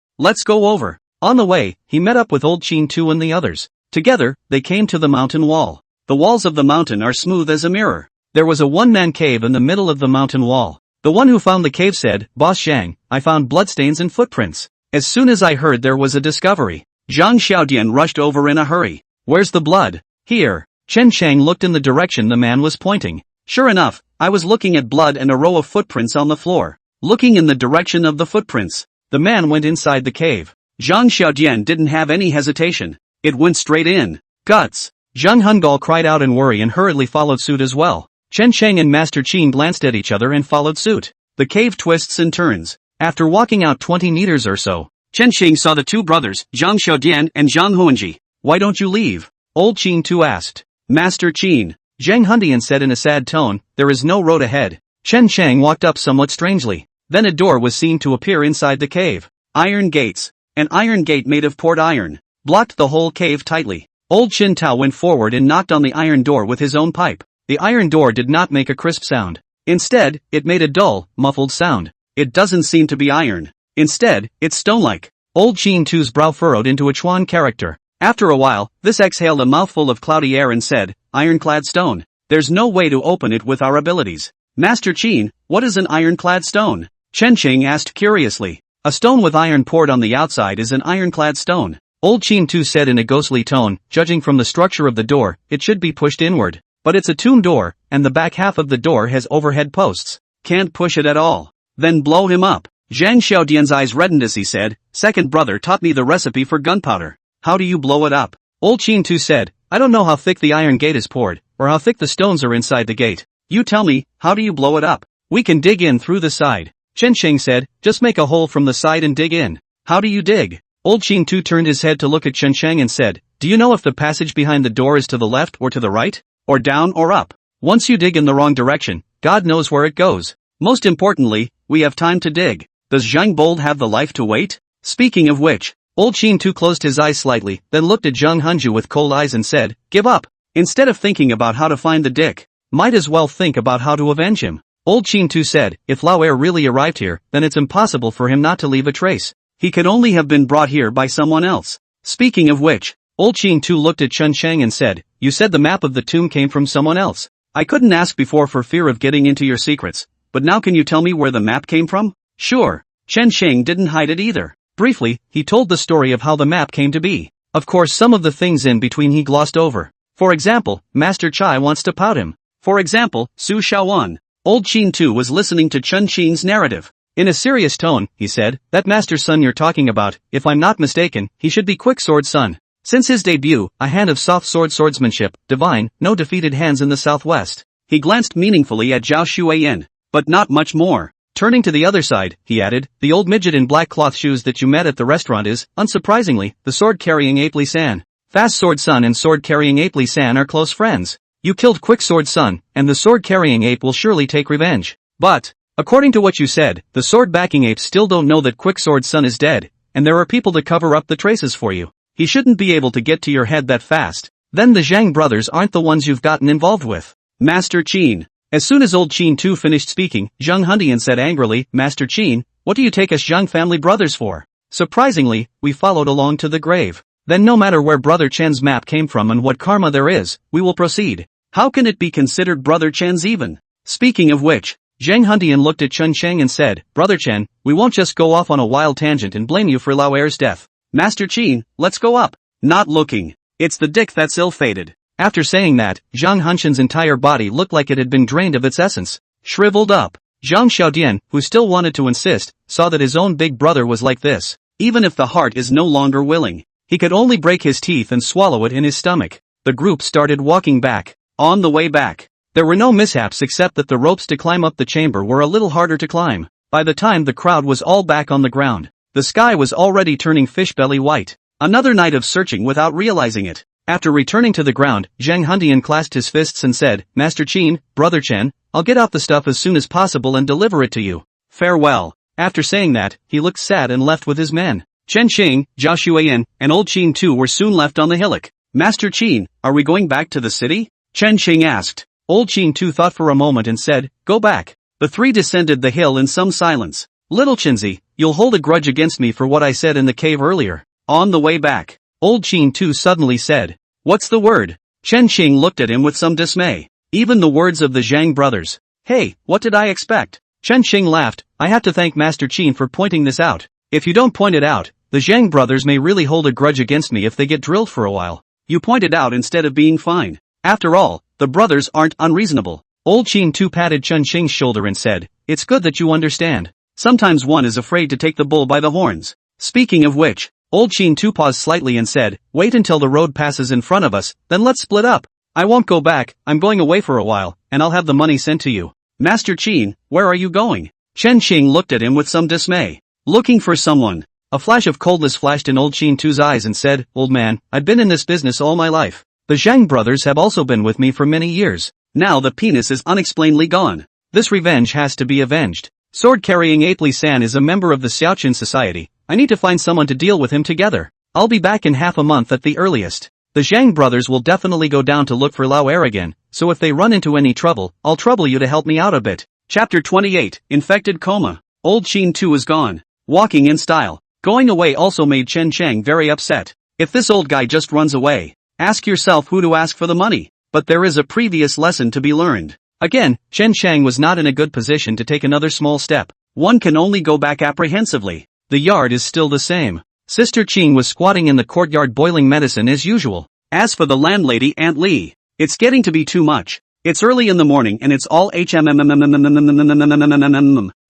over. On the way, he met up with old Qin Tu and the others. Together, they came to the mountain wall. The walls of the mountain are smooth as a mirror. There was a one-man cave in the middle of the mountain wall. The one who found the cave said, Boss Zhang, I found bloodstains and footprints. As soon as I heard there was a discovery, Zhang Xiaodian rushed over in a hurry. Where's the blood? Here. Chen Chang looked in the direction the man was pointing. Sure enough, I was looking at blood and a row of footprints on the floor. Looking in the direction of the footprints, the man went inside the cave. Zhang Xiaodian didn't have any hesitation. It went straight in. Guts. Zhang Hungal cried out in worry and hurriedly followed suit as well. Chen Chang and Master Qin glanced at each other and followed suit. The cave twists and turns. After walking out 20 meters or so, Chen Qing saw the two brothers, Zhang Xiaodian and Zhang Huanji. Why don't you leave? Old Qin Tu asked. Master Qin. Zhang Hundian said in a sad tone, there is no road ahead. Chen Chang walked up somewhat strangely. Then a door was seen to appear inside the cave. Iron gates. An iron gate made of poured iron blocked the whole cave tightly. Old Chin Tao went forward and knocked on the iron door with his own pipe. The iron door did not make a crisp sound. Instead, it made a dull, muffled sound. It doesn't seem to be iron. Instead, it's stone-like. Old Chin Tao's brow furrowed into a Chuan character. After a while, this exhaled a mouthful of cloudy air and said, "Ironclad stone. There's no way to open it with our abilities." "Master Chin, what is an ironclad stone?" Chen Qing asked curiously. "A stone with iron poured on the outside is an ironclad stone," Old Chin Tu said in a ghostly tone. "Judging from the structure of the door, it should be pushed inward. But it's a tomb door, and the back half of the door has overhead posts. Can't push it at all. Then blow him up." Zhang Xiaodian's eyes reddened as he said, "Second brother taught me the recipe for gunpowder. How do you blow it up?" Old Chin Tu said, "I don't know how thick the iron gate is poured, or how thick the stones are inside the gate. You tell me, how do you blow it up?" "We can dig in through the side," Chen Sheng said. "Just make a hole from the side and dig in." "How do you dig?" Old Chin Tu turned his head to look at Chen Sheng and said, "Do you know if the passage behind the door is to the left or to the right? Or down or up? Once you dig in the wrong direction, God knows where it goes. Most importantly, we have time to dig. Does Zhang Bold have the life to wait?" Speaking of which, Old Chin Tu closed his eyes slightly, then looked at Zhang Hunju with cold eyes and said, "Give up. Instead of thinking about how to find the dick, might as well think about how to avenge him." Old Chin Tu said, "If Lao Er really arrived here, then it's impossible for him not to leave a trace. He could only have been brought here by someone else." Speaking of which, Old Chin Tu looked at Chen Sheng and said, "You said the map of the tomb came from someone else. I couldn't ask before for fear of getting into your secrets, but now can you tell me where the map came from?" "Sure." Chen Sheng didn't hide it either. Briefly, he told the story of how the map came to be. Of course, some of the things in between he glossed over. For example, Master Chai wants to pout him. For example, Su Shaowan. Old Chin Tu was listening to Chen Sheng's narrative. In a serious tone, he said, "That Master Sun you're talking about, if I'm not mistaken, he should be Quick Sword Sun. Since his debut, a hand of soft swordsmanship, divine, no defeated hands in the southwest." He glanced meaningfully at Zhao Xueyan, but not much more. Turning to the other side, he added, "The old midget in black cloth shoes that you met at the restaurant is, unsurprisingly, the sword-carrying Ape Li San. Fast Sword Sun and sword-carrying Ape Li San are close friends. You killed Quick Sword Sun, and the sword-carrying ape will surely take revenge. But, according to what you said, the sword-backing apes still don't know that Quick Sword Sun is dead, and there are people to cover up the traces for you. He shouldn't be able to get to your head that fast. Then the Zhang brothers aren't the ones you've gotten involved with." "Master Qin." As soon as Old Chin Tu finished speaking, Zhang Hundian said angrily, "Master Qin, what do you take us Zhang family brothers for?" Surprisingly, we followed along to the grave. "Then no matter where Brother Chen's map came from and what karma there is, we will proceed." "How can it be considered Brother Chen's even?" Speaking of which, Zhang Hundian looked at Chen Sheng and said, "Brother Chen, we won't just go off on a wild tangent and blame you for Lao Er's death. Master Qin, let's go up." "Not looking. It's the dick that's ill-fated." After saying that, Zhang Hunshan's entire body looked like it had been drained of its essence. Shriveled up. Zhang Xiaodian, who still wanted to insist, saw that his own big brother was like this. Even if the heart is no longer willing, he could only break his teeth and swallow it in his stomach. The group started walking back. On the way back, there were no mishaps except that the ropes to climb up the chamber were a little harder to climb. By the time the crowd was all back on the ground, the sky was already turning fish-belly white. Another night of searching without realizing it. After returning to the ground, Zhang Hundian clasped his fists and said, "Master Qin, Brother Chen, I'll get out the stuff as soon as possible and deliver it to you. Farewell." After saying that, he looked sad and left with his men. Chen Xing, Zhao Xueyan, and Old Chin Tu were soon left on the hillock. "Master Qin, are we going back to the city?" Chen Xing asked. Old Chin Tu thought for a moment and said, "Go back." The three descended the hill in some silence. "Little Chinzi, you'll hold a grudge against me for what I said in the cave earlier." On the way back, Old Chin Tu suddenly said, "What's the word?" Chen Xing looked at him with some dismay. Even the words of the Zhang brothers. "Hey, what did I expect?" Chen Xing laughed. "I have to thank Master Qin for pointing this out. If you don't point it out, the Zhang brothers may really hold a grudge against me if they get drilled for a while. You point it out instead of being fine. After all, the brothers aren't unreasonable." Old Chin Tu patted Chen Xing's shoulder and said, "It's good that you understand. Sometimes one is afraid to take the bull by the horns." Speaking of which, Old Chin Tu paused slightly and said, "Wait until the road passes in front of us, then let's split up. I won't go back, I'm going away for a while, and I'll have the money sent to you." "Master Qin, where are you going?" Chen Xing looked at him with some dismay. "Looking for someone." A flash of coldness flashed in Old Chin Tu's eyes and said, "Old man, I've been in this business all my life. The Zhang brothers have also been with me for many years. Now the penis is unexplainedly gone. This revenge has to be avenged. Sword-carrying Ape Li San is a member of the Xiaoqin Society. I need to find someone to deal with him together. I'll be back in half a month at the earliest." The Zhang brothers will definitely go down to look for Lao Er again, so if they run into any trouble, I'll trouble you to help me out a bit. Chapter 28, Infected Coma. Old Qin 2 is gone. Walking in style. Going away also made Chen Chang very upset. If this old guy just runs away, ask yourself who to ask for the money. But there is a previous lesson to be learned. Again, Chen Chang was not in a good position to take another small step. One can only go back apprehensively. The yard is still the same. Sister Qing was squatting in the courtyard boiling medicine as usual. As for the landlady Aunt Lee, it's getting to be too much. It's early in the morning and it's all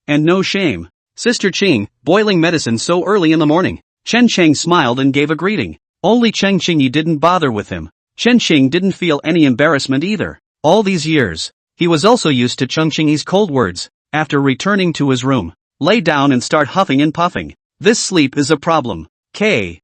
and no shame. Sister Qing, boiling medicine so early in the morning. Chen Chang smiled and gave a greeting. Only Cheng Qingyi didn't bother with him. Chen Xing didn't feel any embarrassment either. All these years, he was also used to Cheng Qingyi's cold words. After returning to his room, lay down and start huffing and puffing. This sleep is a problem. In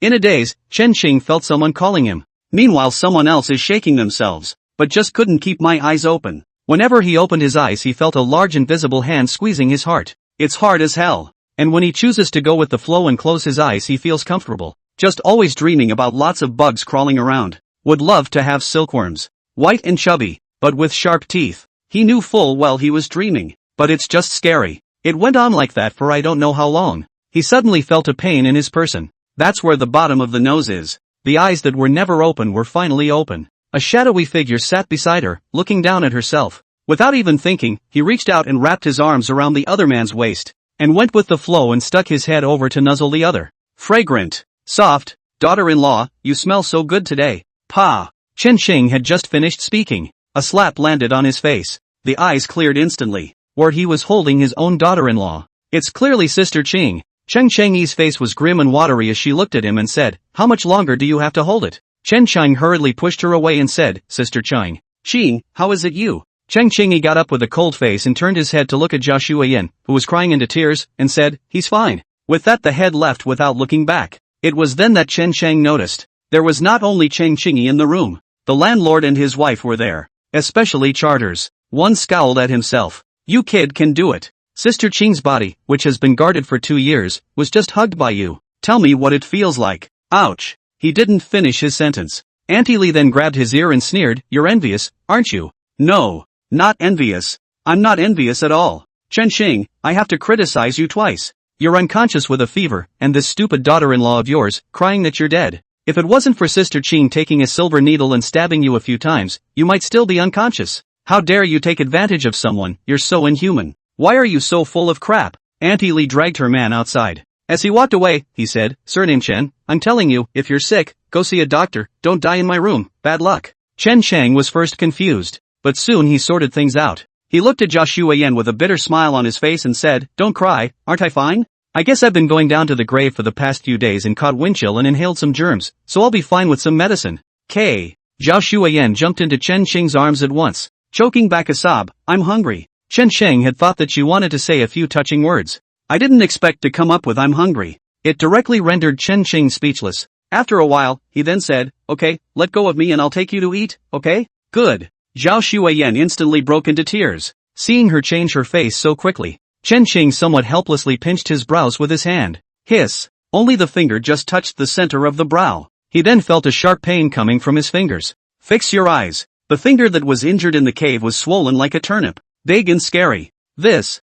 a daze, Chen Xing felt someone calling him. Meanwhile someone else is shaking themselves, but just couldn't keep my eyes open. Whenever he opened his eyes he felt a large invisible hand squeezing his heart. It's hard as hell. And when he chooses to go with the flow and close his eyes he feels comfortable. Just always dreaming about lots of bugs crawling around. Would love to have silkworms. White and chubby, but with sharp teeth. He knew full well he was dreaming, but it's just scary. It went on like that for I don't know how long. He suddenly felt a pain in his person. That's where the bottom of the nose is. The eyes that were never open were finally open. A shadowy figure sat beside her, looking down at herself. Without even thinking, he reached out and wrapped his arms around the other man's waist, and went with the flow and stuck his head over to nuzzle the other. Fragrant, soft, daughter-in-law, you smell so good today. Pa. Chen Xing had just finished speaking. A slap landed on his face. The eyes cleared instantly. Where he was holding his own daughter-in-law. It's clearly Sister Qing. Chen Chengyi's face was grim and watery as she looked at him and said, how much longer do you have to hold it? Chen Chang hurriedly pushed her away and said, Sister Chang. Qing, how is it you? Chen Chengyi got up with a cold face and turned his head to look at Zhao Shuiyan, who was crying into tears, and said, he's fine. With that the head left without looking back. It was then that Chen Chang noticed. There was not only Chen Chengyi in the room. The landlord and his wife were there. Especially Charters. One scowled at himself. You kid can do it. Sister Qing's body, which has been guarded for 2 years, was just hugged by you. Tell me what it feels like. Ouch. He didn't finish his sentence. Auntie Lee then grabbed his ear and sneered, you're envious, aren't you? No, not envious. I'm not envious at all. Chen Xing, I have to criticize you twice. You're unconscious with a fever, and this stupid daughter-in-law of yours, crying that you're dead. If it wasn't for Sister Qing taking a silver needle and stabbing you a few times, you might still be unconscious. How dare you take advantage of someone, you're so inhuman. Why are you so full of crap? Auntie Lee dragged her man outside. As he walked away, he said, Surname Chen, I'm telling you, if you're sick, go see a doctor, don't die in my room, bad luck. Chen Chang was first confused, but soon he sorted things out. He looked at Zhao Shuiyan with a bitter smile on his face and said, don't cry, aren't I fine? I guess I've been going down to the grave for the past few days and caught wind chill and inhaled some germs, so I'll be fine with some medicine. Zhao Shuiyan jumped into Chen Xing's arms at once, choking back a sob, I'm hungry. Chen Xing had thought that she wanted to say a few touching words. I didn't expect to come up with I'm hungry. It directly rendered Chen Xing speechless. After a while, he then said, okay, let go of me and I'll take you to eat, okay? Good. Zhao Shuiyan instantly broke into tears. Seeing her change her face so quickly, Chen Xing somewhat helplessly pinched his brows with his hand. Hiss. Only the finger just touched the center of the brow. He then felt a sharp pain coming from his fingers. Fix your eyes. The finger that was injured in the cave was swollen like a turnip. Big and scary. This.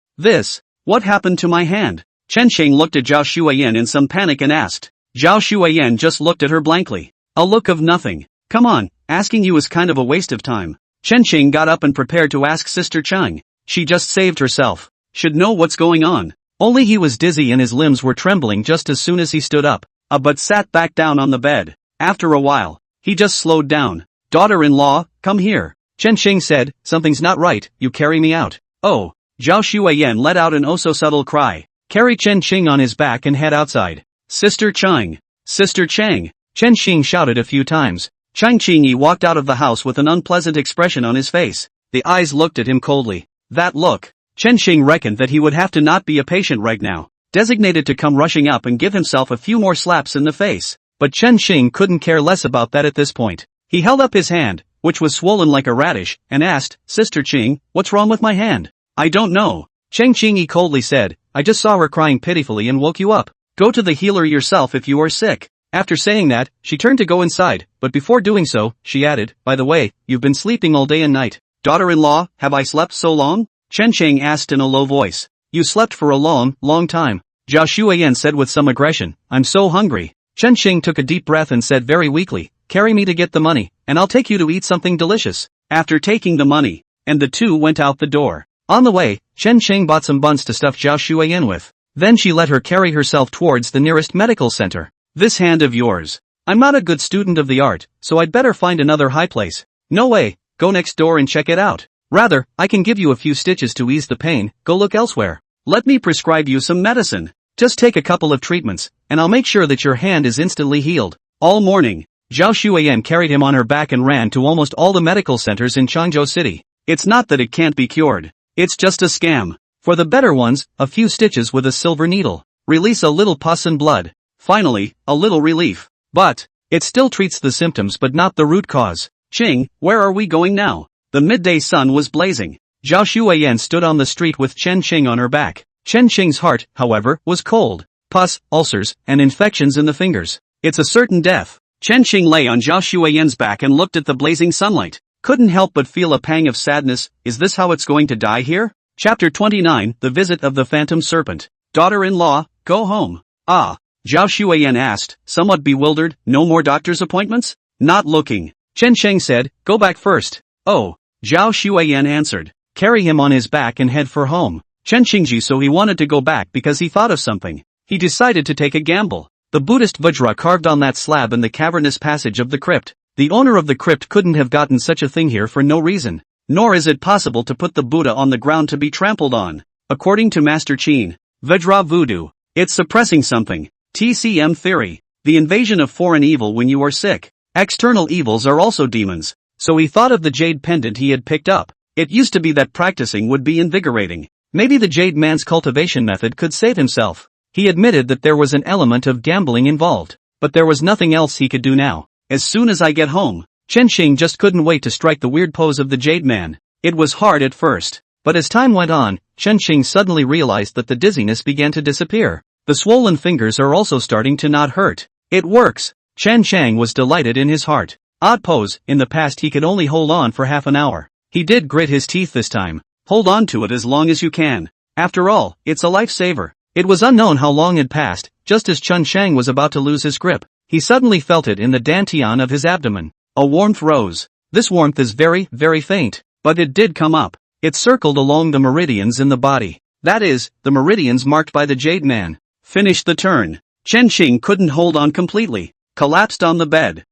What happened to my hand? Chen Xing looked at Zhao Shuiyan in some panic and asked. Zhao Shuiyan just looked at her blankly. A look of nothing. Come on, asking you is kind of a waste of time. Chen Xing got up and prepared to ask Sister Chang. She just saved herself. Should know what's going on. Only he was dizzy and his limbs were trembling just as soon as he stood up. But sat back down on the bed. After a while, he just slowed down. Daughter-in-law, come here. Chen Xing said, something's not right, you carry me out. Oh. Zhao Shuiyan let out an oh-so-subtle cry. Carry Chen Xing on his back and head outside. Sister Chang. Sister Chang. Chen Xing shouted a few times. Chang Qingyi walked out of the house with an unpleasant expression on his face. The eyes looked at him coldly. That look. Chen Xing reckoned that he would have to not be a patient right now. Designated to come rushing up and give himself a few more slaps in the face. But Chen Xing couldn't care less about that at this point. He held up his hand, which was swollen like a radish, and asked, Sister Qing, what's wrong with my hand? I don't know. Chen Qingyi coldly said, I just saw her crying pitifully and woke you up. Go to the healer yourself if you are sick. After saying that, she turned to go inside, but before doing so, she added, by the way, you've been sleeping all day and night. Daughter-in-law, have I slept so long? Chen Sheng asked in a low voice. You slept for a long, long time. Zhao Shuiyan said with some aggression, I'm so hungry. Chen Sheng took a deep breath and said very weakly, carry me to get the money, and I'll take you to eat something delicious. After taking the money, and the two went out the door. On the way, Chen Sheng bought some buns to stuff Zhao Shuiyan with. Then she let her carry herself towards the nearest medical center. This hand of yours. I'm not a good student of the art, so I'd better find another high place. No way, go next door and check it out. Rather, I can give you a few stitches to ease the pain, go look elsewhere. Let me prescribe you some medicine. Just take a couple of treatments, and I'll make sure that your hand is instantly healed. All morning, Zhao Shuiyan carried him on her back and ran to almost all the medical centers in Changzhou City. It's not that it can't be cured. It's just a scam. For the better ones, a few stitches with a silver needle. Release a little pus and blood. Finally, a little relief. But, it still treats the symptoms but not the root cause. Ching, where are we going now? The midday sun was blazing. Zhao Shuiyan stood on the street with Chen Sheng on her back. Chen Sheng's heart, however, was cold. Pus, ulcers, and infections in the fingers. It's a certain death. Chen Sheng lay on Zhao Shuiyan's back and looked at the blazing sunlight. Couldn't help but feel a pang of sadness. Is this how it's going to die here? Chapter 29, The Visit of the Phantom Serpent. Daughter-in-law, go home. Ah. Zhao Shuiyan asked, somewhat bewildered, no more doctor's appointments? Not looking. Chen Sheng said, go back first. Oh. Zhao Shuiyan answered. Carry him on his back and head for home. Chen Shengji so he wanted to go back because he thought of something. He decided to take a gamble. The Buddhist Vajra carved on that slab in the cavernous passage of the crypt. The owner of the crypt couldn't have gotten such a thing here for no reason. Nor is it possible to put the Buddha on the ground to be trampled on. According to Master Qin, Vajra voodoo. It's suppressing something. TCM theory. The invasion of foreign evil when you are sick. External evils are also demons. So he thought of the jade pendant he had picked up. It used to be that practicing would be invigorating. Maybe the jade man's cultivation method could save himself. He admitted that there was an element of gambling involved. But there was nothing else he could do now. As soon as I get home. Chen Sheng just couldn't wait to strike the weird pose of the jade man. It was hard at first. But as time went on, Chen Sheng suddenly realized that the dizziness began to disappear. The swollen fingers are also starting to not hurt. It works. Chen Sheng was delighted in his heart. Odd pose, in the past he could only hold on for half an hour. He did grit his teeth this time. Hold on to it as long as you can. After all, it's a lifesaver. It was unknown how long had passed. Just as Chen Sheng was about to lose his grip, he suddenly felt it in the dantian of his abdomen. A warmth rose. This warmth is very, very faint. But it did come up. It circled along the meridians in the body. That is, the meridians marked by the jade man. Finished the turn. Chen Sheng couldn't hold on completely. Collapsed on the bed.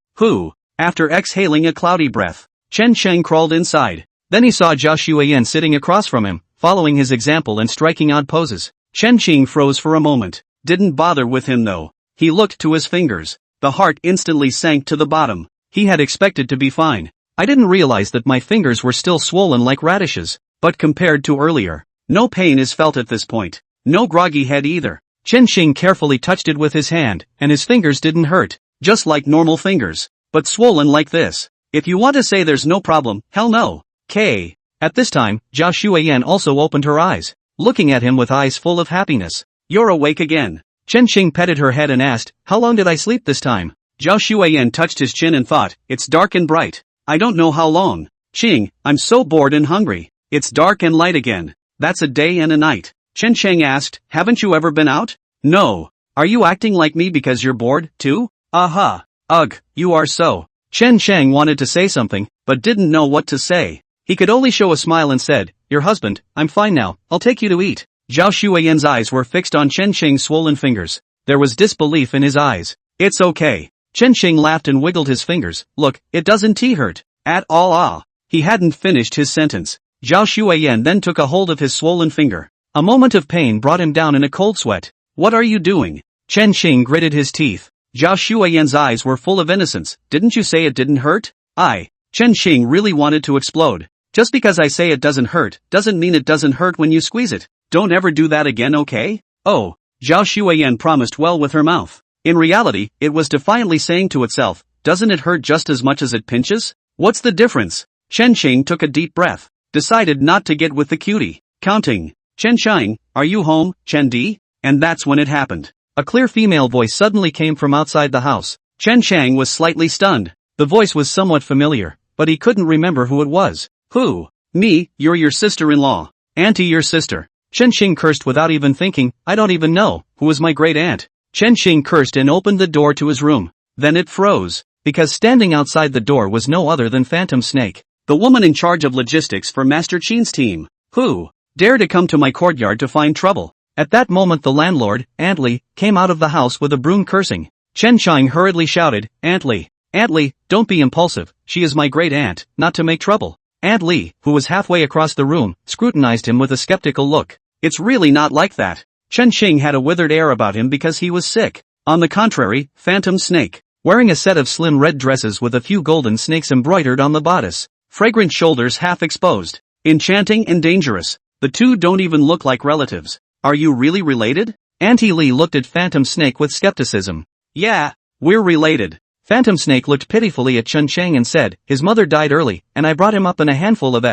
After exhaling a cloudy breath, Chen Sheng crawled inside. Then he saw Zhao Shuiyan sitting across from him, following his example and striking odd poses. Chen Sheng froze for a moment. Didn't bother with him though. He looked to his fingers. The heart instantly sank to the bottom. He had expected to be fine. I didn't realize that my fingers were still swollen like radishes. But compared to earlier, no pain is felt at this point. No groggy head either. Chen Sheng carefully touched it with his hand, and his fingers didn't hurt. Just like normal fingers. But swollen like this. If you want to say there's no problem, hell no. At this time, Zhao Shuiyan also opened her eyes, looking at him with eyes full of happiness. You're awake again. Chen Sheng petted her head and asked, how long did I sleep this time? Zhao Shuiyan touched his chin and thought, it's dark and bright. I don't know how long. Ching, I'm so bored and hungry. It's dark and light again. That's a day and a night. Chen Sheng asked, haven't you ever been out? No. Are you acting like me because you're bored, too? Aha. Ugh, you are so. Chen Sheng wanted to say something, but didn't know what to say. He could only show a smile and said, your husband, I'm fine now, I'll take you to eat. Zhao Shuiyan's eyes were fixed on Chen Sheng's swollen fingers. There was disbelief in his eyes. It's okay. Chen Sheng laughed and wiggled his fingers. Look, it doesn't hurt. At all. He hadn't finished his sentence. Zhao Shuiyan then took a hold of his swollen finger. A moment of pain brought him down in a cold sweat. What are you doing? Chen Sheng gritted his teeth. Zhao Shuiyan's eyes were full of innocence. Didn't you say it didn't hurt? Chen Sheng really wanted to explode. Just because I say it doesn't hurt, doesn't mean it doesn't hurt when you squeeze it. Don't ever do that again, okay? Oh, Zhao Shuiyan promised well with her mouth. In reality, it was defiantly saying to itself, doesn't it hurt just as much as it pinches? What's the difference? Chen Sheng took a deep breath. Decided not to get with the cutie. Counting. Chen Sheng, are you home, Chen Di? And that's when it happened. A clear female voice suddenly came from outside the house. Chen Chang was slightly stunned. The voice was somewhat familiar, but he couldn't remember who it was. Who? Me, you're your sister-in-law. Auntie, your sister. Chen Xing cursed without even thinking. I don't even know who was my great aunt. Chen Xing cursed and opened the door to his room. Then it froze, because standing outside the door was no other than Phantom Snake, the woman in charge of logistics for Master Qin's team. Who dare to come to my courtyard to find trouble? At that moment the landlord, Aunt Li, came out of the house with a broom cursing. Chen Chang hurriedly shouted, Aunt Li, don't be impulsive, she is my great aunt, not to make trouble. Aunt Li, who was halfway across the room, scrutinized him with a skeptical look. It's really not like that. Chen Xing had a withered air about him because he was sick. On the contrary, Phantom Snake, wearing a set of slim red dresses with a few golden snakes embroidered on the bodice, fragrant shoulders half exposed, enchanting and dangerous. The two don't even look like relatives. Are you really related? Auntie Li looked at Phantom Snake with skepticism. Yeah, we're related. Phantom Snake looked pitifully at Chen Chang and said, his mother died early, and I brought him up in a handful of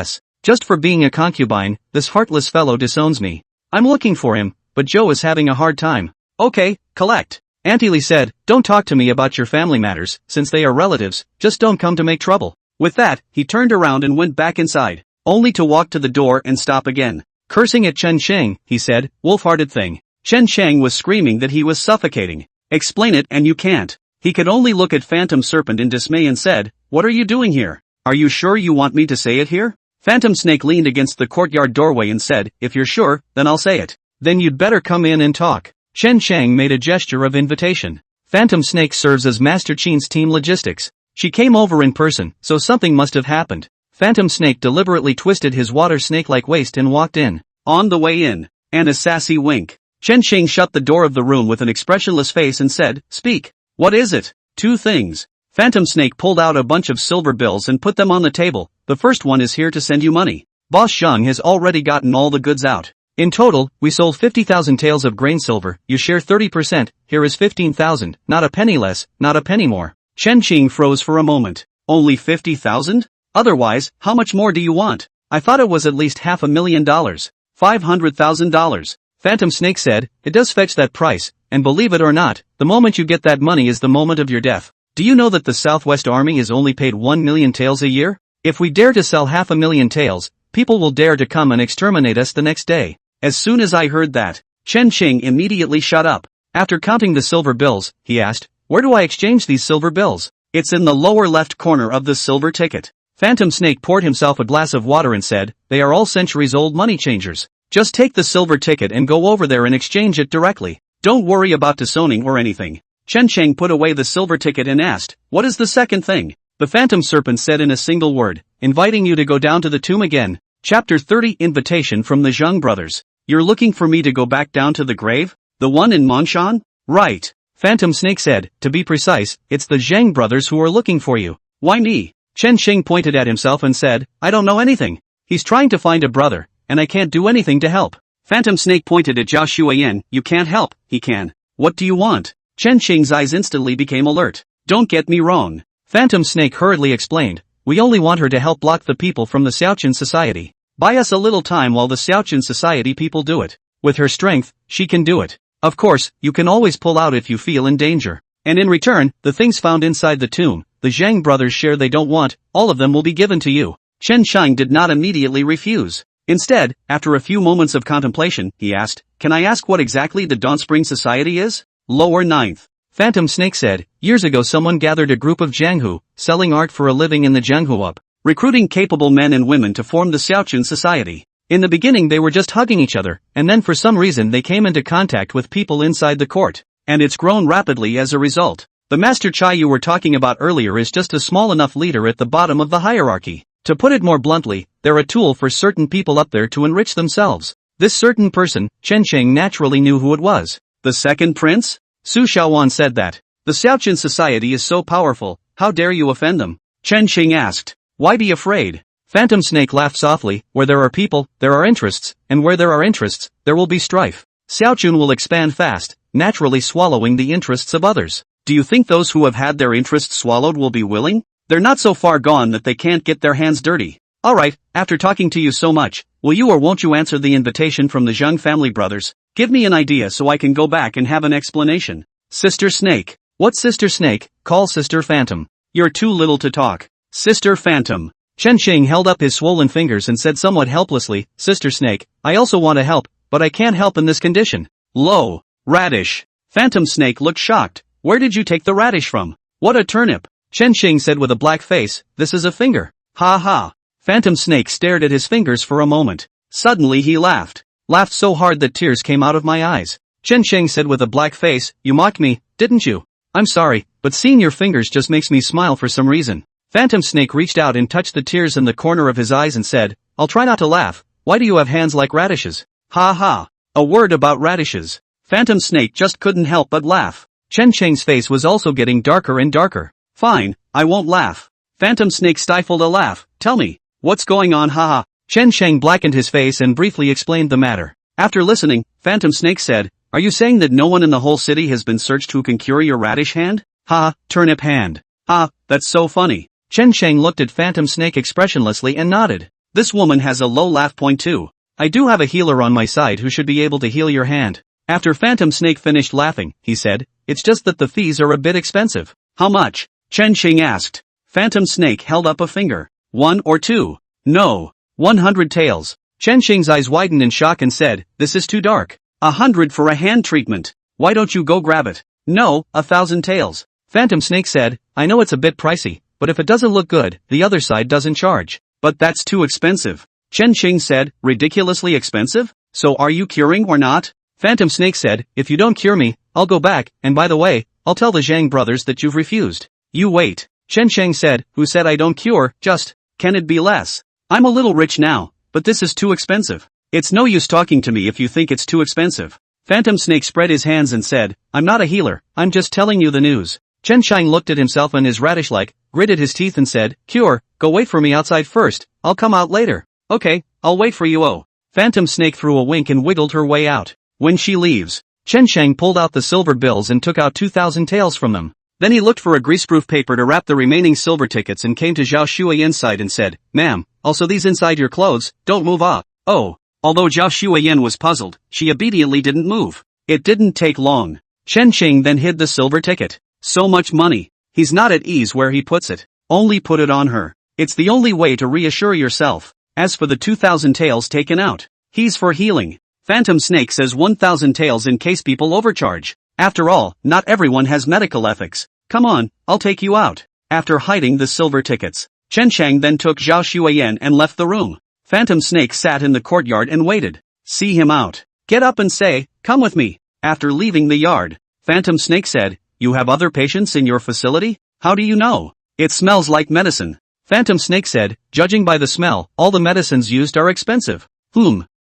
just for being a concubine. This heartless fellow disowns me. I'm looking for him, but Joe is having a hard time. Okay, collect. Auntie Li said, don't talk to me about your family matters, since they are relatives, just don't come to make trouble. With that, he turned around and went back inside, only to walk to the door and stop again. Cursing at Chen Chang, he said, wolf-hearted thing. Chen Chang was screaming that he was suffocating. Explain it and you can't. He could only look at Phantom Serpent in dismay and said, what are you doing here? Are you sure you want me to say it here? Phantom Snake leaned against the courtyard doorway and said, if you're sure, then I'll say it. Then you'd better come in and talk. Chen Chang made a gesture of invitation. Phantom Snake serves as Master Qin's team logistics. She came over in person, so something must have happened. Phantom Snake deliberately twisted his water snake-like waist and walked in. On the way in, and a sassy wink, Chen Xing shut the door of the room with an expressionless face and said, speak. What is it? 2 things. Phantom Snake pulled out a bunch of silver bills and put them on the table. The first one is here to send you money. Boss Zhang has already gotten all the goods out. In total, we sold 50,000 taels of grain silver, you share 30%, here is 15,000, not a penny less, not a penny more. Chen Xing froze for a moment. Only 50,000? Otherwise, how much more do you want? I thought it was at least $500,000. $500,000. Phantom Snake said, it does fetch that price, and believe it or not, the moment you get that money is the moment of your death. Do you know that the Southwest Army is only paid 1 million taels a year? If we dare to sell 500,000 taels, people will dare to come and exterminate us the next day. As soon as I heard that, Chen Xing immediately shut up. After counting the silver bills, he asked, where do I exchange these silver bills? It's in the lower left corner of the silver ticket. Phantom Snake poured himself a glass of water and said, they are all centuries-old money changers. Just take the silver ticket and go over there and exchange it directly. Don't worry about disowning or anything. Chen Cheng put away the silver ticket and asked, what is the second thing? The Phantom Serpent said in a single word, inviting you to go down to the tomb again. Chapter 30 Invitation from the Zhang brothers. You're looking for me to go back down to the grave? The one in Monshan? Right. Phantom Snake said, to be precise, it's the Zhang brothers who are looking for you. Why me? Chen Xing pointed at himself and said, I don't know anything. He's trying to find a brother, and I can't do anything to help. Phantom Snake pointed at Zhao Xuayan, you can't help, he can. What do you want? Chen Xing's eyes instantly became alert. Don't get me wrong. Phantom Snake hurriedly explained, we only want her to help block the people from the Xiaoqun Society. Buy us a little time while the Xiaoqun Society people do it. With her strength, she can do it. Of course, you can always pull out if you feel in danger. And in return, the things found inside the tomb, the Zhang brothers share they don't want, all of them will be given to you. Chen Shang did not immediately refuse. Instead, after a few moments of contemplation, he asked, can I ask what exactly the Dawn Spring Society is? Lower ninth. Phantom Snake said, years ago someone gathered a group of Jianghu, selling art for a living in the Jianghu up, recruiting capable men and women to form the Xiaoqun Society. In the beginning they were just hugging each other, and then for some reason they came into contact with people inside the court. And it's grown rapidly as a result. The Master Chai you were talking about earlier is just a small enough leader at the bottom of the hierarchy. To put it more bluntly, they're a tool for certain people up there to enrich themselves. This certain person, Chen Cheng naturally knew who it was. The second prince? Su Xiaowan said that. The Xiaoqun Society is so powerful, how dare you offend them? Chen Cheng asked. Why be afraid? Phantom Snake laughed softly, where there are people, there are interests, and where there are interests, there will be strife. Xiaoqun will expand fast, naturally swallowing the interests of others. Do you think those who have had their interests swallowed will be willing? They're not so far gone that they can't get their hands dirty. Alright, after talking to you so much, will you or won't you answer the invitation from the Zhang family brothers? Give me an idea so I can go back and have an explanation. Sister Snake. What Sister Snake? Call Sister Phantom. You're too little to talk. Sister Phantom. Chen Sheng held up his swollen fingers and said somewhat helplessly, Sister Snake, I also want to help, but I can't help in this condition. Lo, radish. Phantom Snake looked shocked. Where did you take the radish from? What a turnip. Chen Sheng said with a black face, this is a finger. Ha ha. Phantom Snake stared at his fingers for a moment. Suddenly he laughed. Laughed so hard that tears came out of my eyes. Chen Sheng said with a black face, you mocked me, didn't you? I'm sorry, but seeing your fingers just makes me smile for some reason. Phantom Snake reached out and touched the tears in the corner of his eyes and said, I'll try not to laugh. Why do you have hands like radishes? Ha ha. A word about radishes. Phantom Snake just couldn't help but laugh. Chen Sheng's face was also getting darker and darker. Fine, I won't laugh. Phantom Snake stifled a laugh. Tell me, what's going on, haha? Chen Sheng blackened his face and briefly explained the matter. After listening, Phantom Snake said, are you saying that no one in the whole city has been searched who can cure your radish hand? Ha, turnip hand. Ha, that's so funny. Chen Sheng looked at Phantom Snake expressionlessly and nodded. This woman has a low laugh point too. I do have a healer on my side who should be able to heal your hand. After Phantom Snake finished laughing, he said, it's just that the fees are a bit expensive. How much? Chen Sheng asked. Phantom Snake held up a finger. 1 or 2? No. 100 taels. Chen Sheng's eyes widened in shock and said, this is too dark. 100 for a hand treatment. Why don't you go grab it? No, 1,000 taels. Phantom Snake said, I know it's a bit pricey, but if it doesn't look good, the other side doesn't charge. But that's too expensive. Chen Sheng said, ridiculously expensive? So are you curing or not? Phantom Snake said, if you don't cure me, I'll go back, and by the way, I'll tell the Zhang brothers that you've refused. You wait. Chen Sheng said, who said I don't cure, just, can it be less? I'm a little rich now, but this is too expensive. It's no use talking to me if you think it's too expensive. Phantom Snake spread his hands and said, I'm not a healer, I'm just telling you the news. Chen Sheng looked at himself and his radish-like, gritted his teeth and said, cure, go wait for me outside first, I'll come out later. Okay, I'll wait for you. Oh. Phantom Snake threw a wink and wiggled her way out. When she leaves, Chen Sheng pulled out the silver bills and took out 2,000 taels from them. Then he looked for a greaseproof paper to wrap the remaining silver tickets and came to Zhao Shui inside and said, ma'am, also these inside your clothes, don't move off. Oh. Although Zhao Shuiyan was puzzled, she obediently didn't move. It didn't take long. Chen Sheng then hid the silver ticket. So much money. He's not at ease where he puts it. Only put it on her. It's the only way to reassure yourself. As for the 2,000 taels taken out, he's for healing. Phantom Snake says 1,000 taels in case people overcharge. After all, not everyone has medical ethics. Come on, I'll take you out. After hiding the silver tickets, Chen Sheng then took Zhao Shuiyan and left the room. Phantom Snake sat in the courtyard and waited. See him out. Get up and say, come with me. After leaving the yard, Phantom Snake said, you have other patients in your facility? How do you know? It smells like medicine. Phantom Snake said, judging by the smell, all the medicines used are expensive.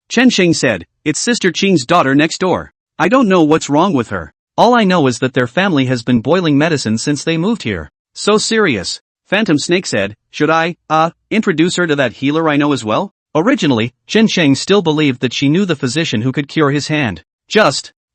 Chen Sheng said, it's Sister Qing's daughter next door. I don't know what's wrong with her. All I know is that their family has been boiling medicine since they moved here. So serious. Phantom Snake said, should I, introduce her to that healer I know as well? Originally, Chen Sheng still believed that she knew the physician who could cure his hand.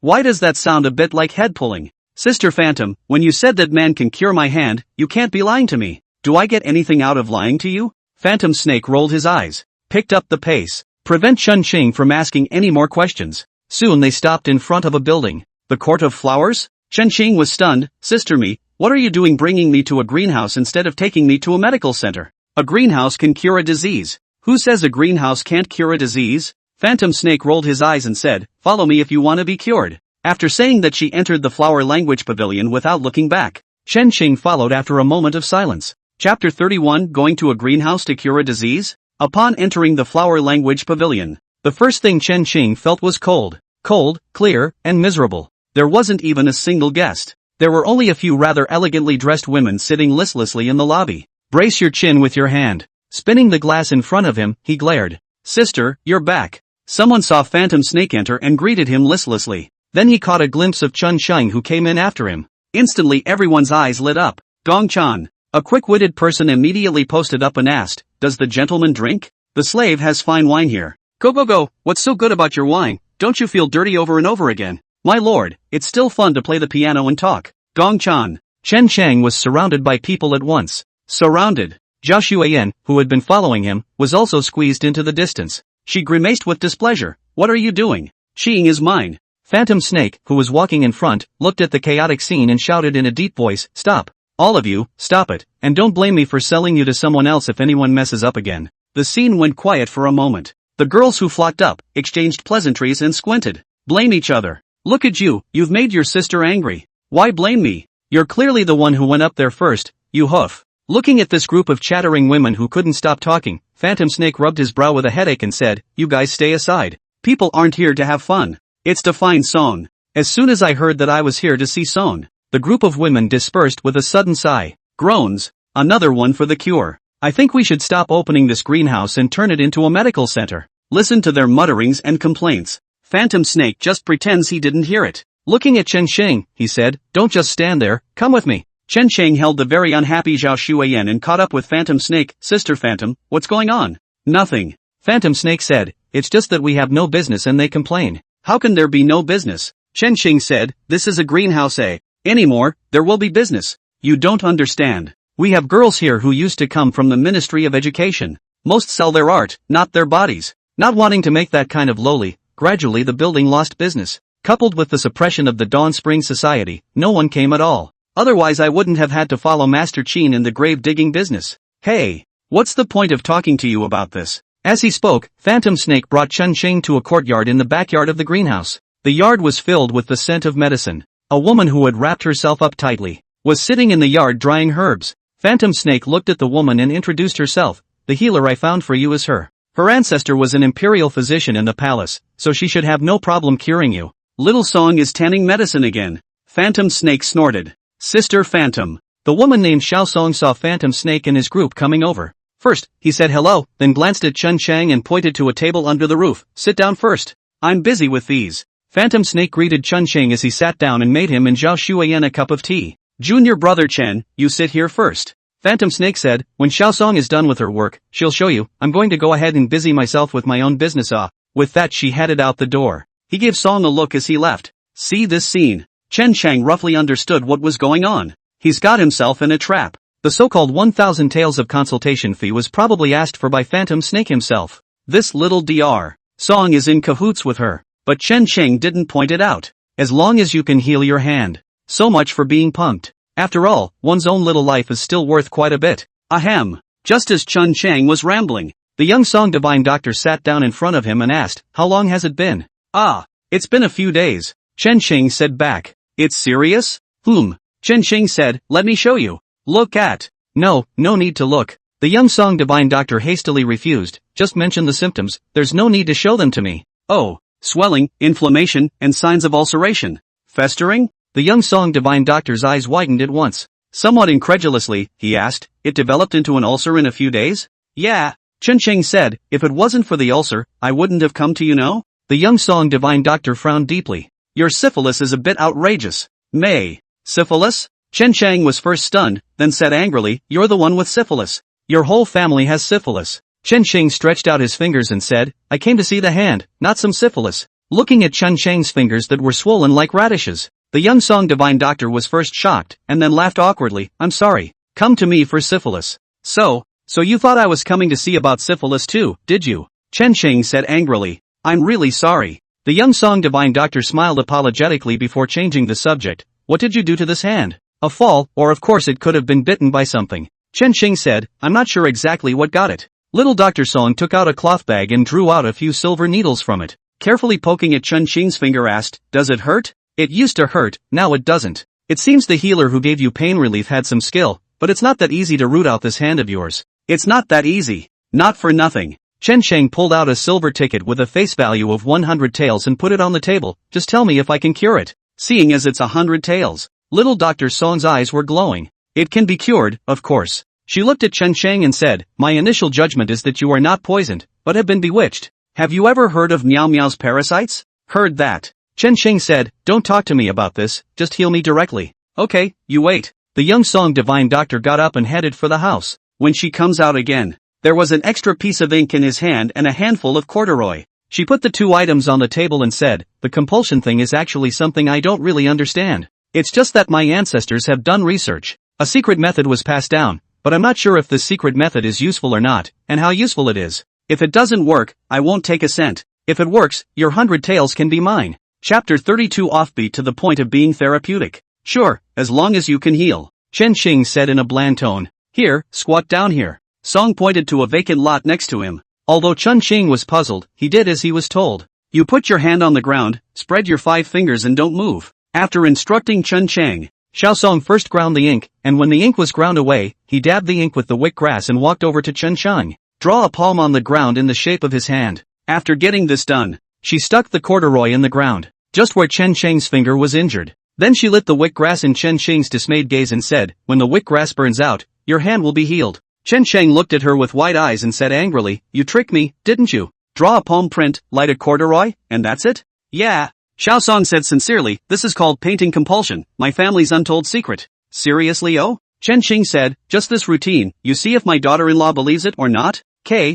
Why does that sound a bit like head pulling? Sister Phantom, when you said that man can cure my hand, you can't be lying to me. Do I get anything out of lying to you? Phantom Snake rolled his eyes, picked up the pace. Prevent Chen Sheng from asking any more questions. Soon they stopped in front of a building. The Court of Flowers? Chen Sheng was stunned. Sister Me, what are you doing bringing me to a greenhouse instead of taking me to a medical center? A greenhouse can cure a disease. Who says a greenhouse can't cure a disease? Phantom Snake rolled his eyes and said, follow me if you want to be cured. After saying that she entered the flower language pavilion without looking back. Chen Sheng followed after a moment of silence. Chapter 31 Going to a greenhouse to cure a disease? Upon entering the flower language pavilion, the first thing Chen Sheng felt was cold. Cold, clear, and miserable. There wasn't even a single guest. There were only a few rather elegantly dressed women sitting listlessly in the lobby. Brace your chin with your hand. Spinning the glass in front of him, he glared. Sister, you're back. Someone saw Phantom Snake enter and greeted him listlessly. Then he caught a glimpse of Chun Sheng who came in after him. Instantly everyone's eyes lit up. Gong Chan. A quick-witted person immediately posted up and asked, does the gentleman drink? The slave has fine wine here. Go, what's so good about your wine? Don't you feel dirty over and over again? My lord, it's still fun to play the piano and talk. Gong Chan. Chen Sheng was surrounded by people at once. Surrounded. Zhao Shuiyan, who had been following him, was also squeezed into the distance. She grimaced with displeasure. What are you doing? Qing is mine. Phantom Snake, who was walking in front, looked at the chaotic scene and shouted in a deep voice, "Stop! All of you, stop it, and don't blame me for selling you to someone else if anyone messes up again." The scene went quiet for a moment. The girls who flocked up, exchanged pleasantries and squinted. Blame each other. Look at you, you've made your sister angry. Why blame me? You're clearly the one who went up there first, you hoof. Looking at this group of chattering women who couldn't stop talking, Phantom Snake rubbed his brow with a headache and said, "You guys stay aside. People aren't here to have fun. It's to find Son." As soon as I heard that I was here to see Son, the group of women dispersed with a sudden sigh. Groans. Another one for the cure. I think we should stop opening this greenhouse and turn it into a medical center. Listen to their mutterings and complaints. Phantom Snake just pretends he didn't hear it. Looking at Chen Sheng, he said, "Don't just stand there, come with me." Chen Sheng held the very unhappy Zhao Shuiyan and caught up with Phantom Snake. "Sister Phantom, what's going on?" "Nothing." Phantom Snake said, "It's just that we have no business and they complain." "How can there be no business?" Chen Sheng said, "This is a greenhouse, eh? Anymore, there will be business. You don't understand. We have girls here who used to come from the Ministry of Education. Most sell their art, not their bodies." Not wanting to make that kind of lowly, gradually the building lost business. Coupled with the suppression of the Dawn Spring Society, no one came at all. Otherwise I wouldn't have had to follow Master Qin in the grave-digging business. "Hey, what's the point of talking to you about this?" As he spoke, Phantom Snake brought Chen Sheng to a courtyard in the backyard of the greenhouse. The yard was filled with the scent of medicine. A woman who had wrapped herself up tightly was sitting in the yard drying herbs. Phantom Snake looked at the woman and introduced herself. "The healer I found for you is her. Her ancestor was an imperial physician in the palace, so she should have no problem curing you." Little Song is tanning medicine again. Phantom Snake snorted. "Sister Phantom." The woman named Xiao Song saw Phantom Snake and his group coming over. First, he said hello, then glanced at Chen Sheng and pointed to a table under the roof. "Sit down first. I'm busy with these." Phantom Snake greeted Chen Sheng as he sat down and made him and Zhao Shuiyan a cup of tea. "Junior brother Chen, you sit here first." Phantom Snake said, "When Xiao Song is done with her work, she'll show you. I'm going to go ahead and busy myself with my own business." With that she headed out the door. He gave Song a look as he left. See this scene. Chen Sheng roughly understood what was going on. He's got himself in a trap. The so-called 1,000 taels of consultation fee was probably asked for by Phantom Snake himself. This little Dr. Song is in cahoots with her. But Chen Sheng didn't point it out. As long as you can heal your hand. So much for being punked. After all, one's own little life is still worth quite a bit. Ahem. Just as Chen Sheng was rambling, the young Song divine doctor sat down in front of him and asked, "How long has it been?" It's been a few days. Chen Sheng said back. "It's serious?" Chen Sheng said, "Let me show you." "Look at." No need to look. The young Song divine doctor hastily refused. "Just mention the symptoms, there's no need to show them to me." "Oh, swelling, inflammation, and signs of ulceration. Festering?" The young Song divine doctor's eyes widened at once. Somewhat incredulously, he asked, "It developed into an ulcer in a few days?" "Yeah," Chen Sheng said, "If it wasn't for the ulcer, I wouldn't have come to you know?" The young Song divine doctor frowned deeply. "Your syphilis is a bit outrageous." Syphilis? Chen Sheng was first stunned, then said angrily, "You're the one with syphilis. Your whole family has syphilis." Chen Sheng stretched out his fingers and said, "I came to see the hand, not some syphilis." Looking at Chen Sheng's fingers that were swollen like radishes, the young Song divine doctor was first shocked, and then laughed awkwardly. "I'm sorry. Come to me for syphilis." So you thought I was coming to see about syphilis too, did you?" Chen Sheng said angrily. "I'm really sorry." The young Song divine doctor smiled apologetically before changing the subject. "What did you do to this hand?" "A fall, or of course it could have been bitten by something." Chen Sheng said, "I'm not sure exactly what got it." Little Dr. Song took out a cloth bag and drew out a few silver needles from it. Carefully poking at Chen Sheng's finger asked, "Does it hurt?" "It used to hurt, now it doesn't. It seems the healer who gave you pain relief had some skill, but it's not that easy to root out this hand of yours." "It's not that easy. Not for nothing." Chen Sheng pulled out a silver ticket with a face value of 100 taels and put it on the table. "Just tell me if I can cure it." Seeing as it's 100 taels, little Dr. Song's eyes were glowing. "It can be cured, of course." She looked at Chen Sheng and said, "My initial judgment is that you are not poisoned, but have been bewitched. Have you ever heard of Miao Miao's parasites?" "Heard that." Chen Sheng said, "Don't talk to me about this, just heal me directly." "Okay, you wait." The young Song divine doctor got up and headed for the house. When she comes out again, there was an extra piece of ink in his hand and a handful of corduroy. She put the two items on the table and said, "The compulsion thing is actually something I don't really understand. It's just that my ancestors have done research. A secret method was passed down, but I'm not sure if this secret method is useful or not, and how useful it is. If it doesn't work, I won't take a cent. If it works, your 100 taels can be mine." Chapter 32 Offbeat to the point of being therapeutic. Sure, as long as you can heal. Chen Xing said in a bland tone. Here, squat down here. Song pointed to a vacant lot next to him. Although Chen Xing was puzzled, he did as he was told. You put your hand on the ground, spread your 5 fingers and don't move. After instructing Chen Chang, Xiaosong first ground the ink, and when the ink was ground away, he dabbed the ink with the wick grass and walked over to Chen Chang. Draw a palm on the ground in the shape of his hand. After getting this done, she stuck the corduroy in the ground, just where Chen Chang's finger was injured. Then she lit the wick grass in Chen Chang's dismayed gaze and said, when the wick grass burns out, your hand will be healed. Chen Chang looked at her with wide eyes and said angrily, you tricked me, didn't you? Draw a palm print, light a corduroy, and that's it? Yeah. Xiaosong said sincerely, this is called painting compulsion, my family's untold secret. Seriously oh? Chen Xing said, just this routine, you see if my daughter-in-law believes it or not?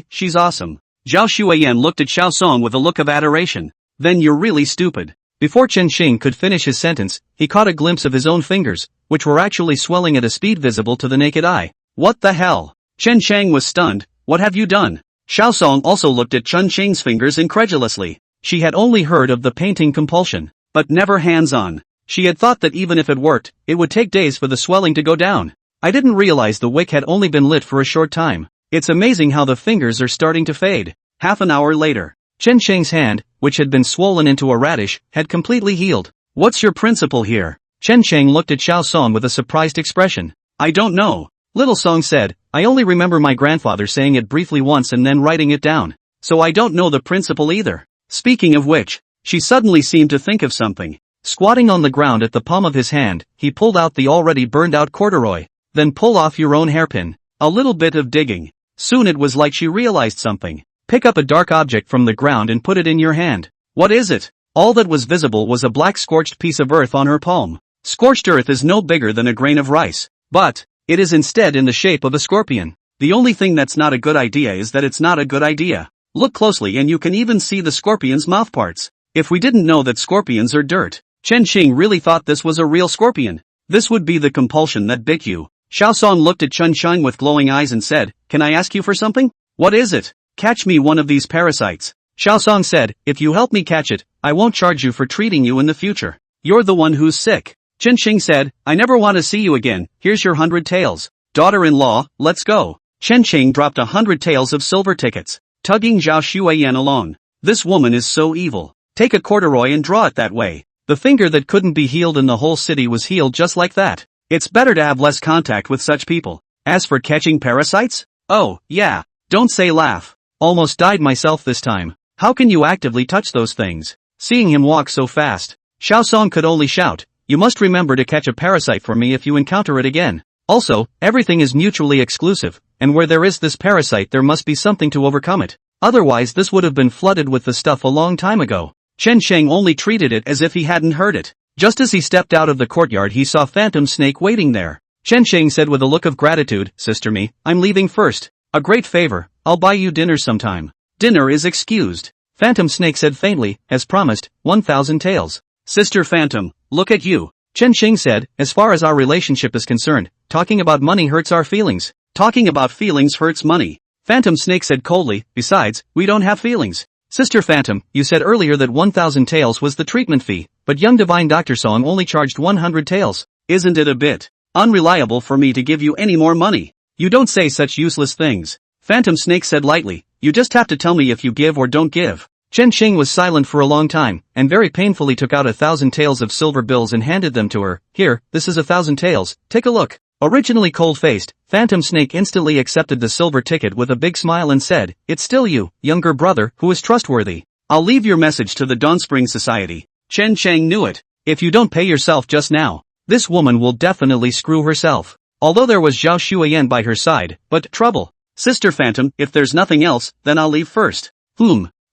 She's awesome. Zhao Shuiyan looked at Xiaosong with a look of adoration. Then you're really stupid. Before Chen Xing could finish his sentence, he caught a glimpse of his own fingers, which were actually swelling at a speed visible to the naked eye. What the hell? Chen Chang was stunned. What have you done? Xiaosong also looked at Chen Xing's fingers incredulously. She had only heard of the painting compulsion, but never hands-on. She had thought that even if it worked, it would take days for the swelling to go down. I didn't realize the wick had only been lit for a short time. It's amazing how the fingers are starting to fade. Half an hour later, Chen Chang's hand, which had been swollen into a radish, had completely healed. What's your principle here? Chen Chang looked at Xiaosong with a surprised expression. I don't know. Little Song said, I only remember my grandfather saying it briefly once and then writing it down. So I don't know the principle either. Speaking of which, she suddenly seemed to think of something. Squatting on the ground at the palm of his hand, he pulled out the already burned out corduroy. Then pull off your own hairpin. A little bit of digging. Soon it was like she realized something. Pick up a dark object from the ground and put it in your hand. What is it? All that was visible was a black scorched piece of earth on her palm. Scorched earth is no bigger than a grain of rice. But, it is instead in the shape of a scorpion. The only thing that's not a good idea is that it's not a good idea. Look closely and you can even see the scorpion's mouthparts. If we didn't know that scorpions are dirt, Chen Xing really thought this was a real scorpion. This would be the compulsion that bit you. Xiaosong looked at Chen Chang with glowing eyes and said, can I ask you for something? What is it? Catch me one of these parasites. Xiaosong said, if you help me catch it, I won't charge you for treating you in the future. You're the one who's sick. Chen Xing said, I never want to see you again, here's your 100 taels. Daughter-in-law, let's go. Chen Xing dropped 100 taels of silver tickets, tugging Zhao Shuiyan along. This woman is so evil. Take a corduroy and draw it that way. The finger that couldn't be healed in the whole city was healed just like that. It's better to have less contact with such people. As for catching parasites? Oh, yeah. Don't say laugh. Almost died myself this time. How can you actively touch those things? Seeing him walk so fast, Xiaosong could only shout, you must remember to catch a parasite for me if you encounter it again. Also, everything is mutually exclusive, and where there is this parasite there must be something to overcome it. Otherwise this would have been flooded with the stuff a long time ago. Chen Chang only treated it as if he hadn't heard it. Just as he stepped out of the courtyard he saw Phantom Snake waiting there. Chen Chang said with a look of gratitude, Sister Me, I'm leaving first. A great favor, I'll buy you dinner sometime. Dinner is excused. Phantom Snake said faintly, as promised, 1,000 taels. Sister Phantom, look at you. Chen Xing said, as far as our relationship is concerned, talking about money hurts our feelings. Talking about feelings hurts money. Phantom Snake said coldly, besides, we don't have feelings. Sister Phantom, you said earlier that 1,000 taels was the treatment fee, but young divine Dr. Song only charged 100 taels. Isn't it a bit unreliable for me to give you any more money? You don't say such useless things. Phantom Snake said lightly, you just have to tell me if you give or don't give. Chen Xing was silent for a long time, and very painfully took out 1,000 taels of silver bills and handed them to her. Here, this is 1,000 taels, take a look. Originally cold-faced, Phantom Snake instantly accepted the silver ticket with a big smile and said, it's still you, younger brother, who is trustworthy. I'll leave your message to the Dawnspring Society. Chen Chang knew it. If you don't pay yourself just now, this woman will definitely screw herself. Although there was Zhao Shuiyan by her side, but trouble. Sister Phantom, if there's nothing else, then I'll leave first.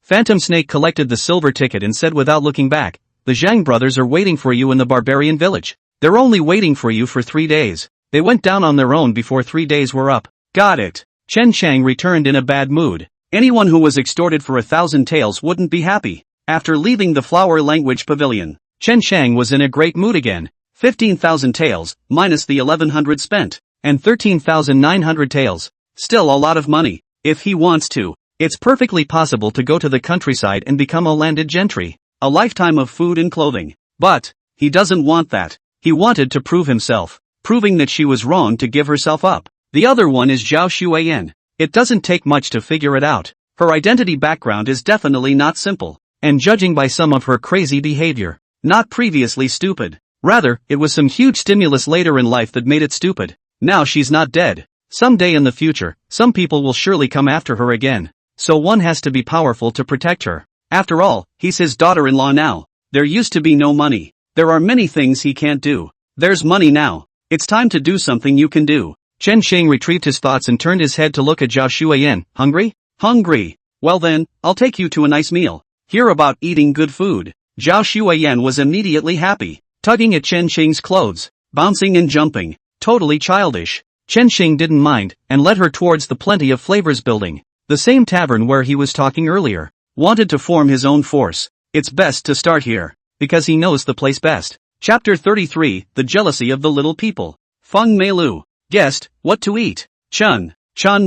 Phantom Snake collected the silver ticket and said without looking back, the Zhang brothers are waiting for you in the barbarian village. They're only waiting for you for 3 days. They went down on their own before 3 days were up. Got it. Chen Chang returned in a bad mood. Anyone who was extorted for 1,000 taels wouldn't be happy. After leaving the flower language pavilion, Chen Chang was in a great mood again. 15,000 taels, minus the 1,100 spent. And 13,900 taels. Still a lot of money. If he wants to, it's perfectly possible to go to the countryside and become a landed gentry. a lifetime of food and clothing. But he doesn't want that. He wanted to prove himself, proving that she was wrong to give herself up. The other one is Zhao Xuan. It doesn't take much to figure it out. Her identity background is definitely not simple, and judging by some of her crazy behavior, not previously stupid. Rather, it was some huge stimulus later in life that made it stupid. Now she's not dead. Someday in the future, some people will surely come after her again. So one has to be powerful to protect her. After all, he's his daughter-in-law now. There used to be no money. There are many things he can't do. There's money now. It's time to do something you can do. Chen Sheng retrieved his thoughts and turned his head to look at Zhao Xuan. Hungry? Hungry. Well then, I'll take you to a nice meal. Hear about eating good food. Zhao Xuan was immediately happy, tugging at Chen Sheng's clothes, bouncing and jumping. Totally childish. Chen Sheng didn't mind, and led her towards the Plenty of Flavors building. The same tavern where he was talking earlier. Wanted to form his own force. It's best to start here, because he knows the place best. Chapter 33, The Jealousy of the Little People. Feng Meilu. Guessed, what to eat? Chun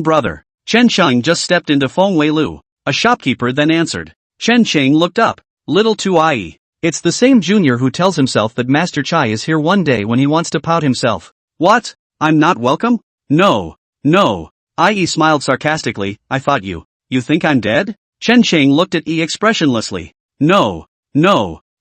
brother. Chen Sheng just stepped into Feng Meilu. A shopkeeper then answered. Chen Sheng looked up. Little to Ai. It's the same junior who tells himself that Master Chai is here one day when he wants to pout himself. What? I'm not welcome? No. Ai smiled sarcastically. I thought you think I'm dead? Chen Sheng looked at Yi expressionlessly. No.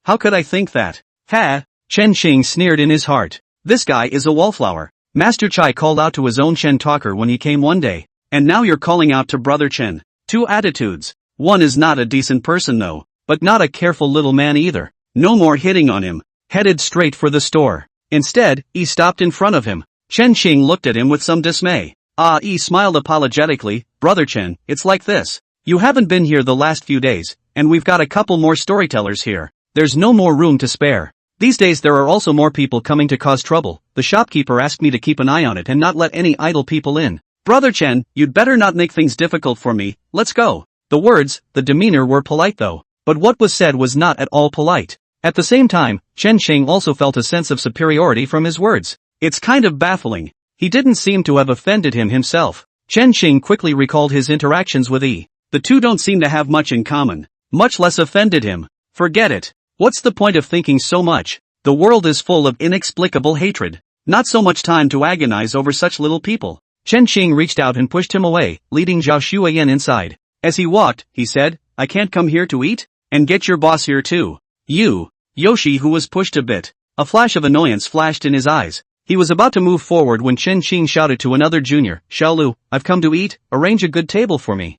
How could I think that? Ha! Chen Sheng sneered in his heart. This guy is a wallflower. Master Chai called out to his own Chen talker when he came one day. And now you're calling out to brother Chen. Two attitudes. One is not a decent person though, but not a careful little man either. No more hitting on him. Headed straight for the store. Instead, Yi stopped in front of him. Chen Sheng looked at him with some dismay. Yi smiled apologetically. Brother Chen, it's like this. You haven't been here the last few days, and we've got a couple more storytellers here. There's no more room to spare. These days there are also more people coming to cause trouble. The shopkeeper asked me to keep an eye on it and not let any idle people in. Brother Chen, you'd better not make things difficult for me. Let's go. The words, the demeanor were polite though, but what was said was not at all polite. At the same time, Chen Sheng also felt a sense of superiority from his words. It's kind of baffling. He didn't seem to have offended him himself. Chen Sheng quickly recalled his interactions with Yi. The two don't seem to have much in common. Much less offended him. Forget it. What's the point of thinking so much? The world is full of inexplicable hatred. Not so much time to agonize over such little people. Chen Sheng reached out and pushed him away, leading Zhao Xuan inside. As he walked, he said, I can't come here to eat? And get your boss here too. You. Yoshi, who was pushed a bit. A flash of annoyance flashed in his eyes. He was about to move forward when Chen Sheng shouted to another junior, Xiaolu, I've come to eat, arrange a good table for me.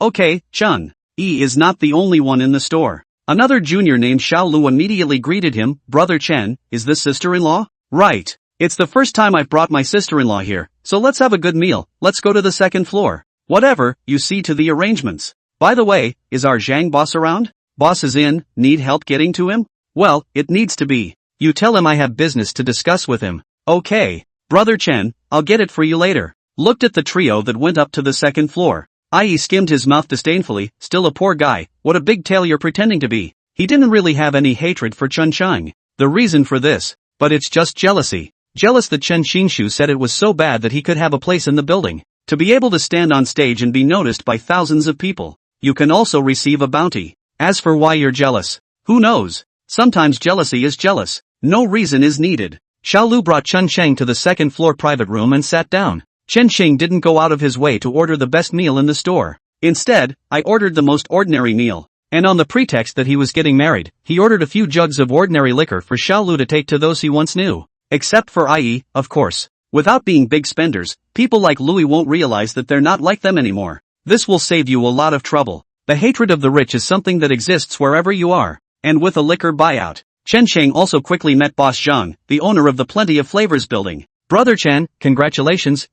Okay, Chun. Yi is not the only one in the store. Another junior named Xiaolu immediately greeted him, Brother Chen, is this sister-in-law? Right. It's the first time I've brought my sister-in-law here, so let's have a good meal. Let's go to the second floor. Whatever, you see to the arrangements. By the way, is our Zhang boss around? Boss is in, need help getting to him? Well, it needs to be. You tell him I have business to discuss with him. Okay. Brother Chen, I'll get it for you later. Looked at the trio that went up to the second floor. Ai skimmed his mouth disdainfully, still a poor guy, what a big tail you're pretending to be. He didn't really have any hatred for Chen Sheng. The reason for this, but it's just jealousy. Jealous that Chen Xingshu said it was so bad that he could have a place in the building. To be able to stand on stage and be noticed by thousands of people. You can also receive a bounty. As for why you're jealous, who knows? Sometimes jealousy is jealous. No reason is needed. Xiaolu brought Chen Sheng to the second floor private room and sat down. Chen Sheng didn't go out of his way to order the best meal in the store. Instead, I ordered the most ordinary meal. And on the pretext that he was getting married, he ordered a few jugs of ordinary liquor for Xiaolu to take to those he once knew. Except for Ai, of course. Without being big spenders, people like Louis won't realize that they're not like them anymore. This will save you a lot of trouble. The hatred of the rich is something that exists wherever you are. And with a liquor buyout. Chen Sheng also quickly met Boss Zhang, the owner of the Plenty of Flavors building. Brother Chen, congratulations,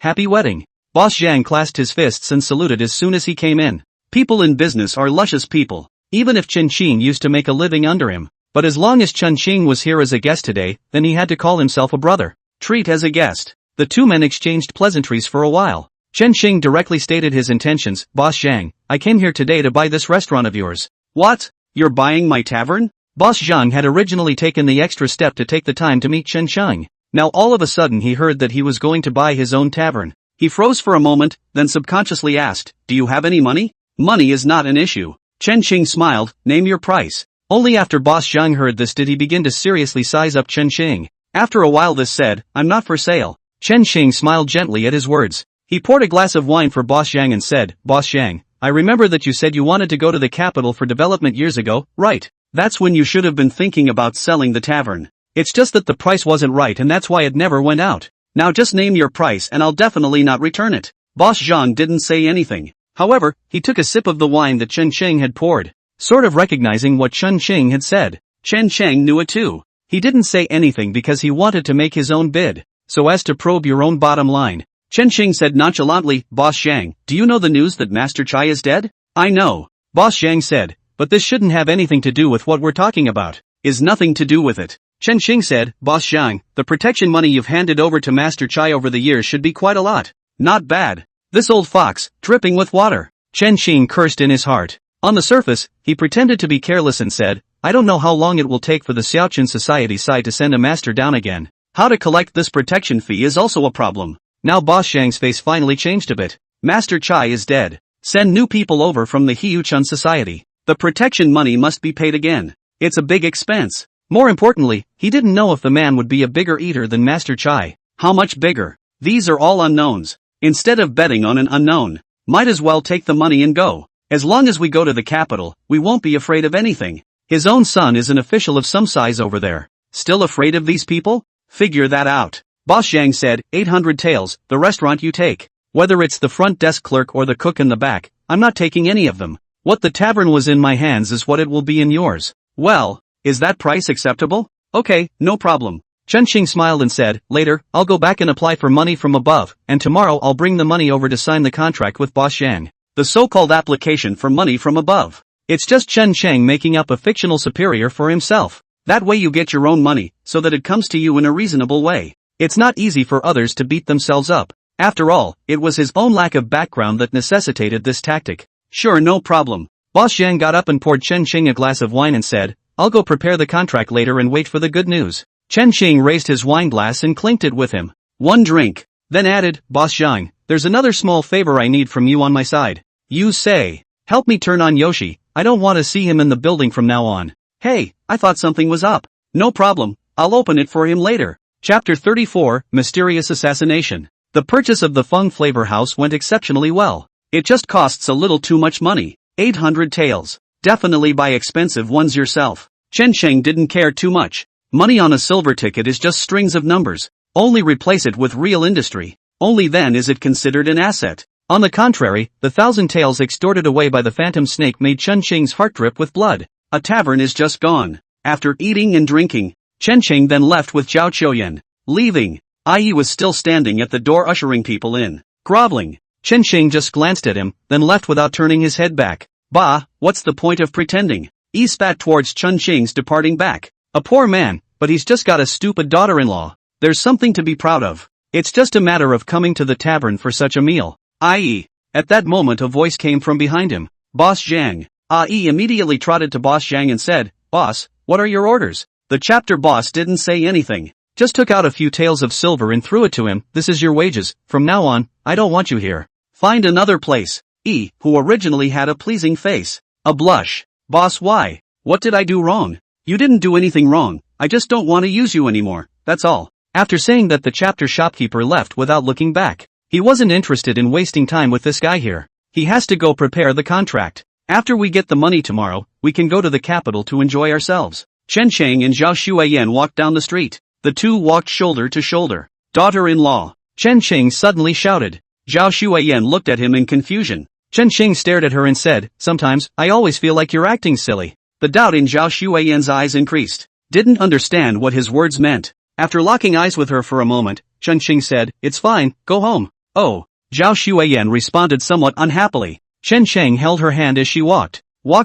happy wedding. Boss Zhang clasped his fists and saluted as soon as he came in. People in business are luscious people. Even if Chen Xing used to make a living under him. But as long as Chen Xing was here as a guest today, then he had to call himself a brother. Treat as a guest. The two men exchanged pleasantries for a while. Chen Xing directly stated his intentions, Boss Zhang, I came here today to buy this restaurant of yours. What? You're buying my tavern? Boss Zhang had originally taken the extra step to take the time to meet Chen Sheng. Now all of a sudden he heard that he was going to buy his own tavern. He froze for a moment, then subconsciously asked, do you have any money? Money is not an issue. Chen Qing smiled, name your price. Only after Boss Zhang heard this did he begin to seriously size up Chen Qing. After a while this said, I'm not for sale. Chen Qing smiled gently at his words. He poured a glass of wine for Boss Zhang and said, Boss Zhang, I remember that you said you wanted to go to the capital for development years ago, right? That's when you should have been thinking about selling the tavern. It's just that the price wasn't right and that's why it never went out. Now just name your price and I'll definitely not return it. Boss Zhang didn't say anything. However, he took a sip of the wine that Chen Qing had poured, sort of recognizing what Chen Qing had said. Chen Qing knew it too. He didn't say anything because he wanted to make his own bid, so as to probe your own bottom line. Chen Qing said nonchalantly, Boss Zhang, do you know the news that Master Chai is dead? I know. Boss Zhang said, but this shouldn't have anything to do with what we're talking about. Is nothing to do with it. Chen Qing said, Boss Zhang, the protection money you've handed over to Master Chai over the years should be quite a lot. Not bad. This old fox, dripping with water. Chen Qing cursed in his heart. On the surface, he pretended to be careless and said, I don't know how long it will take for the Xiaoqun Society side to send a master down again. How to collect this protection fee is also a problem. Now Boss Zhang's face finally changed a bit. Master Chai is dead. Send new people over from the Xiaoqun Society. The protection money must be paid again. It's a big expense. More importantly, he didn't know if the man would be a bigger eater than Master Chai. How much bigger? These are all unknowns. Instead of betting on an unknown, might as well take the money and go. As long as we go to the capital, we won't be afraid of anything. His own son is an official of some size over there. Still afraid of these people? Figure that out. Boss Zhang said, 800 taels, the restaurant you take. Whether it's the front desk clerk or the cook in the back, I'm not taking any of them. What the tavern was in my hands is what it will be in yours. Well, is that price acceptable? Okay, no problem. Chen Qing smiled and said, later, I'll go back and apply for money from above, and tomorrow I'll bring the money over to sign the contract with Boss Zhang. The so-called application for money from above. It's just Chen Qing making up a fictional superior for himself. That way you get your own money, so that it comes to you in a reasonable way. It's not easy for others to beat themselves up. After all, it was his own lack of background that necessitated this tactic. Sure, no problem. Boss Zhang got up and poured Chen Qing a glass of wine and said, I'll go prepare the contract later and wait for the good news. Chen Qing raised his wine glass and clinked it with him. One drink. Then added, Boss Zhang, there's another small favor I need from you on my side. You say. Help me turn on Yoshi, I don't want to see him in the building from now on. Hey, I thought something was up. No problem, I'll open it for him later. Chapter 34, Mysterious Assassination. The purchase of the Feng Flavor House went exceptionally well. It just costs a little too much money. 800 taels. Definitely buy expensive ones yourself. Chen Qing didn't care too much. Money on a silver ticket is just strings of numbers. Only replace it with real industry. Only then is it considered an asset. On the contrary, the 1,000 taels extorted away by the phantom snake made Chen Qing's heart drip with blood. A tavern is just gone. After eating and drinking, Chen Qing then left with Zhao Qiuyan. Leaving, Yi was still standing at the door ushering people in, groveling. Chen Qing just glanced at him, then left without turning his head back. Bah, what's the point of pretending? Yi spat towards Chen Qing's departing back. A poor man, but he's just got a stupid daughter-in-law. There's something to be proud of. It's just a matter of coming to the tavern for such a meal. Yi. At that moment a voice came from behind him. Boss Zhang. Yi immediately trotted to Boss Zhang and said, Boss, what are your orders? The chapter boss didn't say anything. Just took out a few taels of silver and threw it to him. This is your wages. From now on, I don't want you here. Find another place. Yi, who originally had a pleasing face. A blush. Boss, why? What did I do wrong? You didn't do anything wrong. I just don't want to use you anymore. That's all. After saying that, the chapter shopkeeper left without looking back. He wasn't interested in wasting time with this guy here. He has to go prepare the contract. After we get the money tomorrow, we can go to the capital to enjoy ourselves. Chen Qing and Zhao Shuiyan walked down the street. The two walked shoulder to shoulder. Daughter-in-law. Chen Qing suddenly shouted. Zhao Shuiyan looked at him in confusion. Chen Qing stared at her and said, sometimes, I always feel like you're acting silly. The doubt in Zhao Shuiyan's eyes increased. Didn't understand what his words meant. After locking eyes with her for a moment, Chen Qing said, it's fine, go home. Oh. Zhao Shuiyan responded somewhat unhappily. Chen Qing held her hand as she walked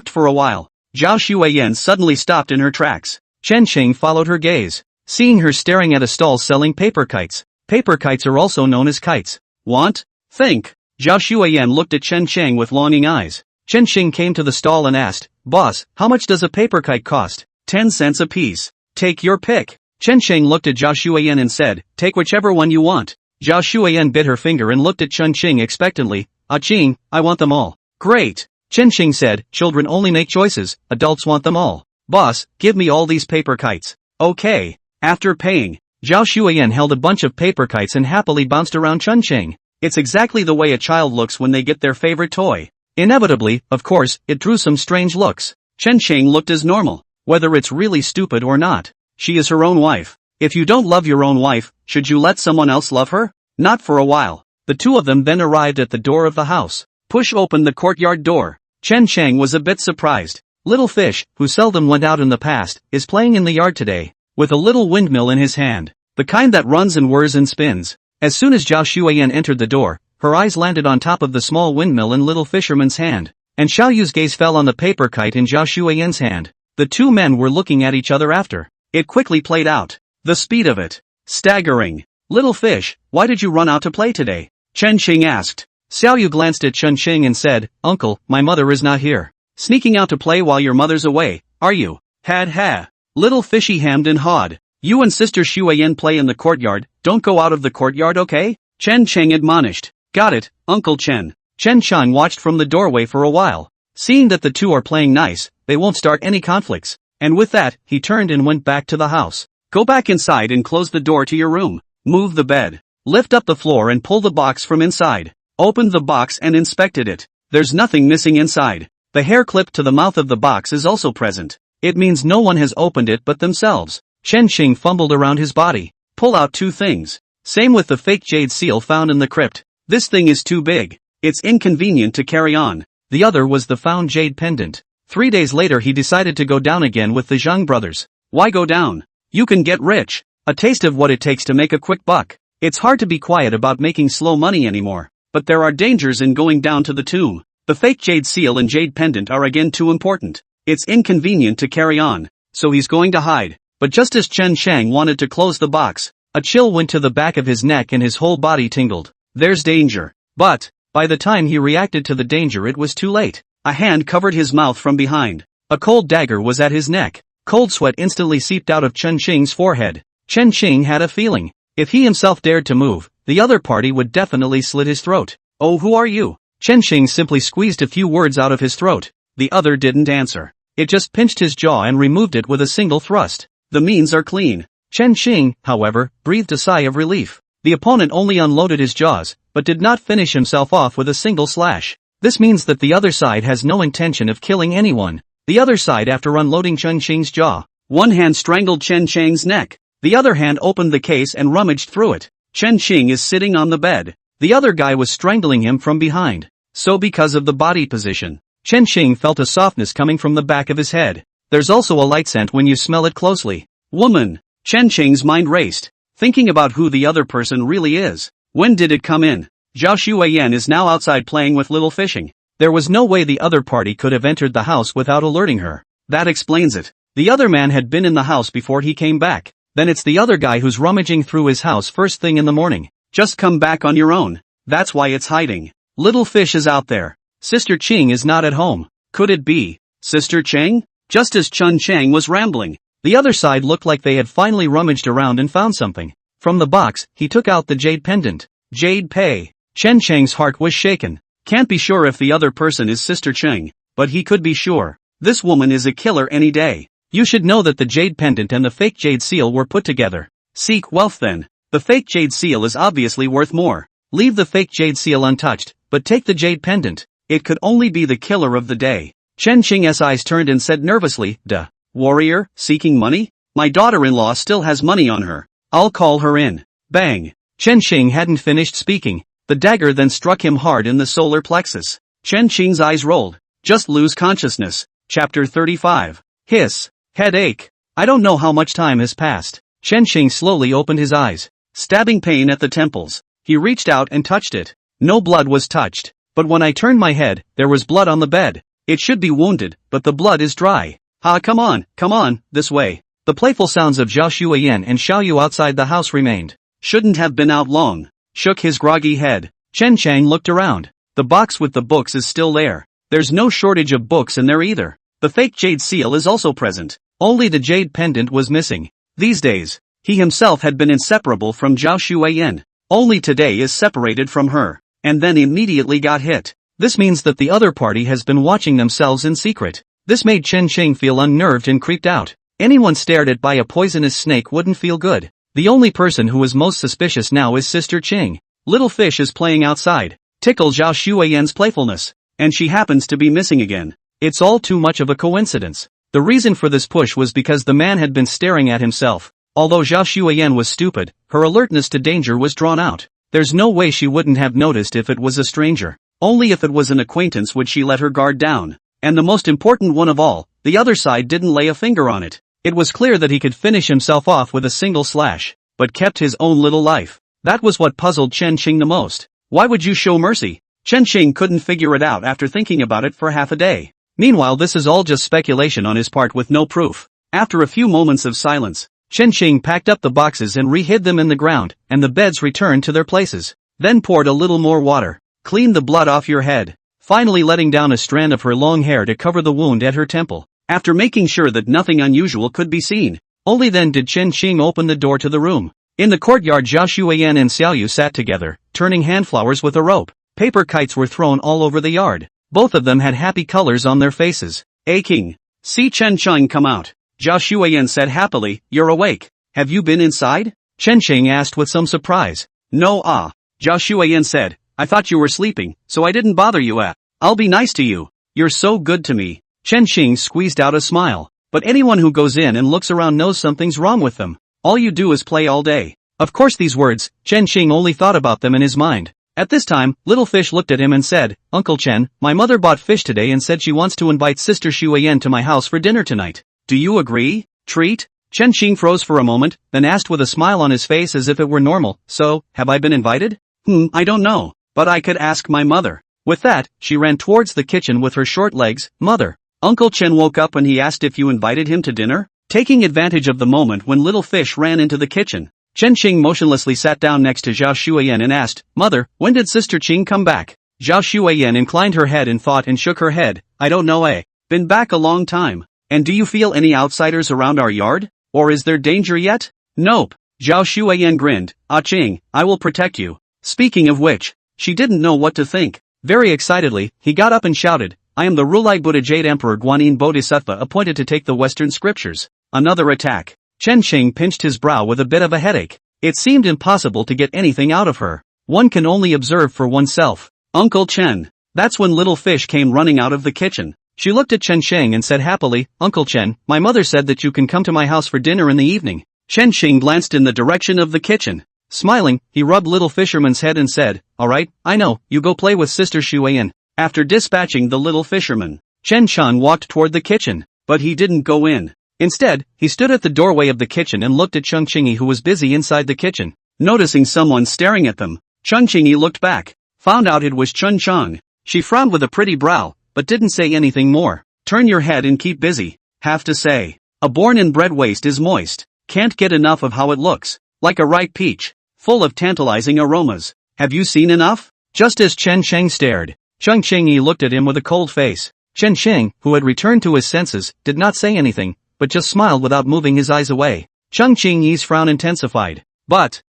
for a while. Zhao Shuiyan suddenly stopped in her tracks. Chen Qing followed her gaze, seeing her staring at a stall selling paper kites. Paper kites are also known as kites. Want? Think. Zhao Shuiyan looked at Chen Qing with longing eyes. Chen Qing came to the stall and asked, Boss, how much does a paper kite cost? 10 cents apiece. Take your pick. Chen Qing looked at Zhao Shuiyan and said, take whichever one you want. Zhao Shuiyan bit her finger and looked at Chen Qing expectantly. Ah Qing, I want them all. Great. Chen Xing said, children only make choices, adults want them all. Boss, give me all these paper kites. Okay. After paying, Zhao Xueyan held a bunch of paper kites and happily bounced around Chen Xing. It's exactly the way a child looks when they get their favorite toy. Inevitably, of course, it drew some strange looks. Chen Xing looked as normal. Whether it's really stupid or not, she is her own wife. If you don't love your own wife, should you let someone else love her? Not for a while. The two of them then arrived at the door of the house. Push open the courtyard door. Chen Chang was a bit surprised. Little Fish, who seldom went out in the past, is playing in the yard today, with a little windmill in his hand, the kind that runs and whirs and spins. As soon as Zhao Xueyan entered the door, her eyes landed on top of the small windmill in Little Fisherman's hand, and Xiao Yu's gaze fell on the paper kite in Zhao Xueyan's hand. The two men were looking at each other after. It quickly played out. The speed of it. Staggering. Little Fish, why did you run out to play today? Chen Xing asked. Xiao Yu glanced at Chen Xing and said, Uncle, my mother is not here. Sneaking out to play while your mother's away, are you? Had ha. Little Fishy hammed and hawed. You and Sister Xueyan play in the courtyard, don't go out of the courtyard, okay? Chen Cheng admonished. Got it, Uncle Chen. Chen Chang watched from the doorway for a while. Seeing that the two are playing nice, they won't start any conflicts. And with that, he turned and went back to the house. Go back inside and close the door to your room. Move the bed. Lift up the floor and pull the box from inside. Opened the box and inspected it. There's nothing missing inside. The hair clip to the mouth of the box is also present. It means no one has opened it but themselves. Chen Xing fumbled around his body. Pull out two things. Same with the fake jade seal found in the crypt. This thing is too big. It's inconvenient to carry on. The other was the found jade pendant. 3 days later he decided to go down again with the Zhang brothers. Why go down? You can get rich. A taste of what it takes to make a quick buck. It's hard to be quiet about making slow money anymore. But there are dangers in going down to the tomb. The fake jade seal and jade pendant are again too important. It's inconvenient to carry on. So he's going to hide. But just as Chen Shang wanted to close the box, a chill went to the back of his neck and his whole body tingled. There's danger. But, by the time he reacted to the danger it was too late. A hand covered his mouth from behind. A cold dagger was at his neck. Cold sweat instantly seeped out of Chen Xing's forehead. Chen Xing had a feeling. If he himself dared to move, the other party would definitely slit his throat. Oh, who are you? Chen Xing simply squeezed a few words out of his throat. The other didn't answer. It just pinched his jaw and removed it with a single thrust. The means are clean. Chen Xing, however, breathed a sigh of relief. The opponent only unloaded his jaws, but did not finish himself off with a single slash. This means that the other side has no intention of killing anyone. The other side, after unloading Chen Xing's jaw, one hand strangled Chen Chang's neck. The other hand opened the case and rummaged through it. Chen Xing is sitting on the bed. The other guy was strangling him from behind. So because of the body position, Chen Xing felt a softness coming from the back of his head. There's also a light scent when you smell it closely. Woman. Chen Xing's mind raced, thinking about who the other person really is. When did it come in? Zhao Xueyan is now outside playing with Little Fishing. There was no way the other party could have entered the house without alerting her. That explains it. The other man had been in the house before he came back. Then it's the other guy who's rummaging through his house first thing in the morning. Just come back on your own. That's why it's hiding. Little Fish is out there. Sister Ching is not at home. Could it be Sister Cheng? Just as Chun Chang was rambling, the other side looked like they had finally rummaged around and found something. From the box, he took out the jade pendant. Jade Pei. Chen Chang's heart was shaken. Can't be sure if the other person is Sister Cheng, but he could be sure. This woman is a killer any day. You should know that the jade pendant and the fake jade seal were put together. Seek wealth then. The fake jade seal is obviously worth more. Leave the fake jade seal untouched, but take the jade pendant. It could only be the killer of the day. Chen Xing's eyes turned and said nervously, Duh. Warrior, seeking money? My daughter-in-law still has money on her. I'll call her in. Bang. Chen Xing hadn't finished speaking. The dagger then struck him hard in the solar plexus. Chen Xing's eyes rolled. Just lose consciousness. Chapter 35. Hiss. Headache. I don't know how much time has passed. Chen Xing slowly opened his eyes. Stabbing pain at the temples. He reached out and touched it. No blood was touched. But when I turned my head, there was blood on the bed. It should be wounded, but the blood is dry. Come on, this way. The playful sounds of Zhao Xueyan and Xiao Yu outside the house remained. Shouldn't have been out long. Shook his groggy head. Chen Chang looked around. The box with the books is still there. There's no shortage of books in there either. The fake jade seal is also present. Only the jade pendant was missing. These days, he himself had been inseparable from Zhao Xueyan. Only today is separated from her. And then immediately got hit. This means that the other party has been watching themselves in secret. This made Chen Qing feel unnerved and creeped out. Anyone stared at by a poisonous snake wouldn't feel good. The only person who is most suspicious now is Sister Qing. Little fish is playing outside. Tickle Zhao Xueyan's playfulness. And she happens to be missing again. It's all too much of a coincidence. The reason for this push was because the man had been staring at himself. Although Zhao Xueyan was stupid, her alertness to danger was drawn out. There's no way she wouldn't have noticed if it was a stranger. Only if it was an acquaintance would she let her guard down. And the most important one of all, the other side didn't lay a finger on it. It was clear that he could finish himself off with a single slash, but kept his own little life. That was what puzzled Chen Qing the most. Why would you show mercy? Chen Qing couldn't figure it out after thinking about it for half a day. Meanwhile, this is all just speculation on his part with no proof. After a few moments of silence, Chen Qing packed up the boxes and re-hid them in the ground, and the beds returned to their places. Then poured a little more water. Cleaned the blood off your head. Finally letting down a strand of her long hair to cover the wound at her temple. After making sure that nothing unusual could be seen, only then did Chen Qing open the door to the room. In the courtyard, Zhao Xueyan and Xiaoyu sat together, turning handflowers with a rope. Paper kites were thrown all over the yard. Both of them had happy colors on their faces. "Hey King, see Chen Qing come out," Zhao Xueyan said happily. "You're awake. Have you been inside?" Chen Qing asked with some surprise. "No, Zhao Xueyan said. "I thought you were sleeping, so I didn't bother you. I'll be nice to you. You're so good to me." Chen Qing squeezed out a smile. But anyone who goes in and looks around knows something's wrong with them. All you do is play all day. Of course these words, Chen Qing only thought about them in his mind. At this time, Little Fish looked at him and said, "Uncle Chen, my mother bought fish today and said she wants to invite Sister Xueyan to my house for dinner tonight. Do you agree? Treat?" Chen Qing froze for a moment, then asked with a smile on his face as if it were normal, "So, have I been invited?" I don't know. But I could ask my mother." With that, she ran towards the kitchen with her short legs. "Mother." Uncle Chen woke up and he asked if you invited him to dinner. Taking advantage of the moment when Little Fish ran into the kitchen, Chen Qing motionlessly sat down next to Zhao Xueyan and asked, "Mother, when did Sister Qing come back?" Zhao Xueyan inclined her head in thought and shook her head. "I don't know. Been back a long time. And do you feel any outsiders around our yard? Or is there danger yet?" "Nope." Zhao Xueyan grinned. Qing, I will protect you." Speaking of which, she didn't know what to think. Very excitedly, he got up and shouted, "I am the Rulai Buddha Jade Emperor Guanyin Bodhisattva appointed to take the Western scriptures." Another attack. Chen Qing pinched his brow with a bit of a headache. It seemed impossible to get anything out of her. One can only observe for oneself. "Uncle Chen." That's when Little Fish came running out of the kitchen. She looked at Chen Qing and said happily, "Uncle Chen, my mother said that you can come to my house for dinner in the evening." Chen Qing glanced in the direction of the kitchen. Smiling, he rubbed Little Fisherman's head and said, "Alright, I know, you go play with Sister Xueyan." After dispatching the little fisherman, Chen Chan walked toward the kitchen, but he didn't go in. Instead, he stood at the doorway of the kitchen and looked at Chung Chingy who was busy inside the kitchen. Noticing someone staring at them, Chung Chingy looked back, found out it was Chun Chang. She frowned with a pretty brow, but didn't say anything more. "Turn your head and keep busy." Have to say, a born and bred waist is moist. Can't get enough of how it looks. Like a ripe peach. Full of tantalizing aromas. Have you seen enough? Just as Chen Cheng stared, Chung Chingyi looked at him with a cold face. Chen Cheng, who had returned to his senses, did not say anything, but just smiled without moving his eyes away. Chung Chingyi's frown intensified.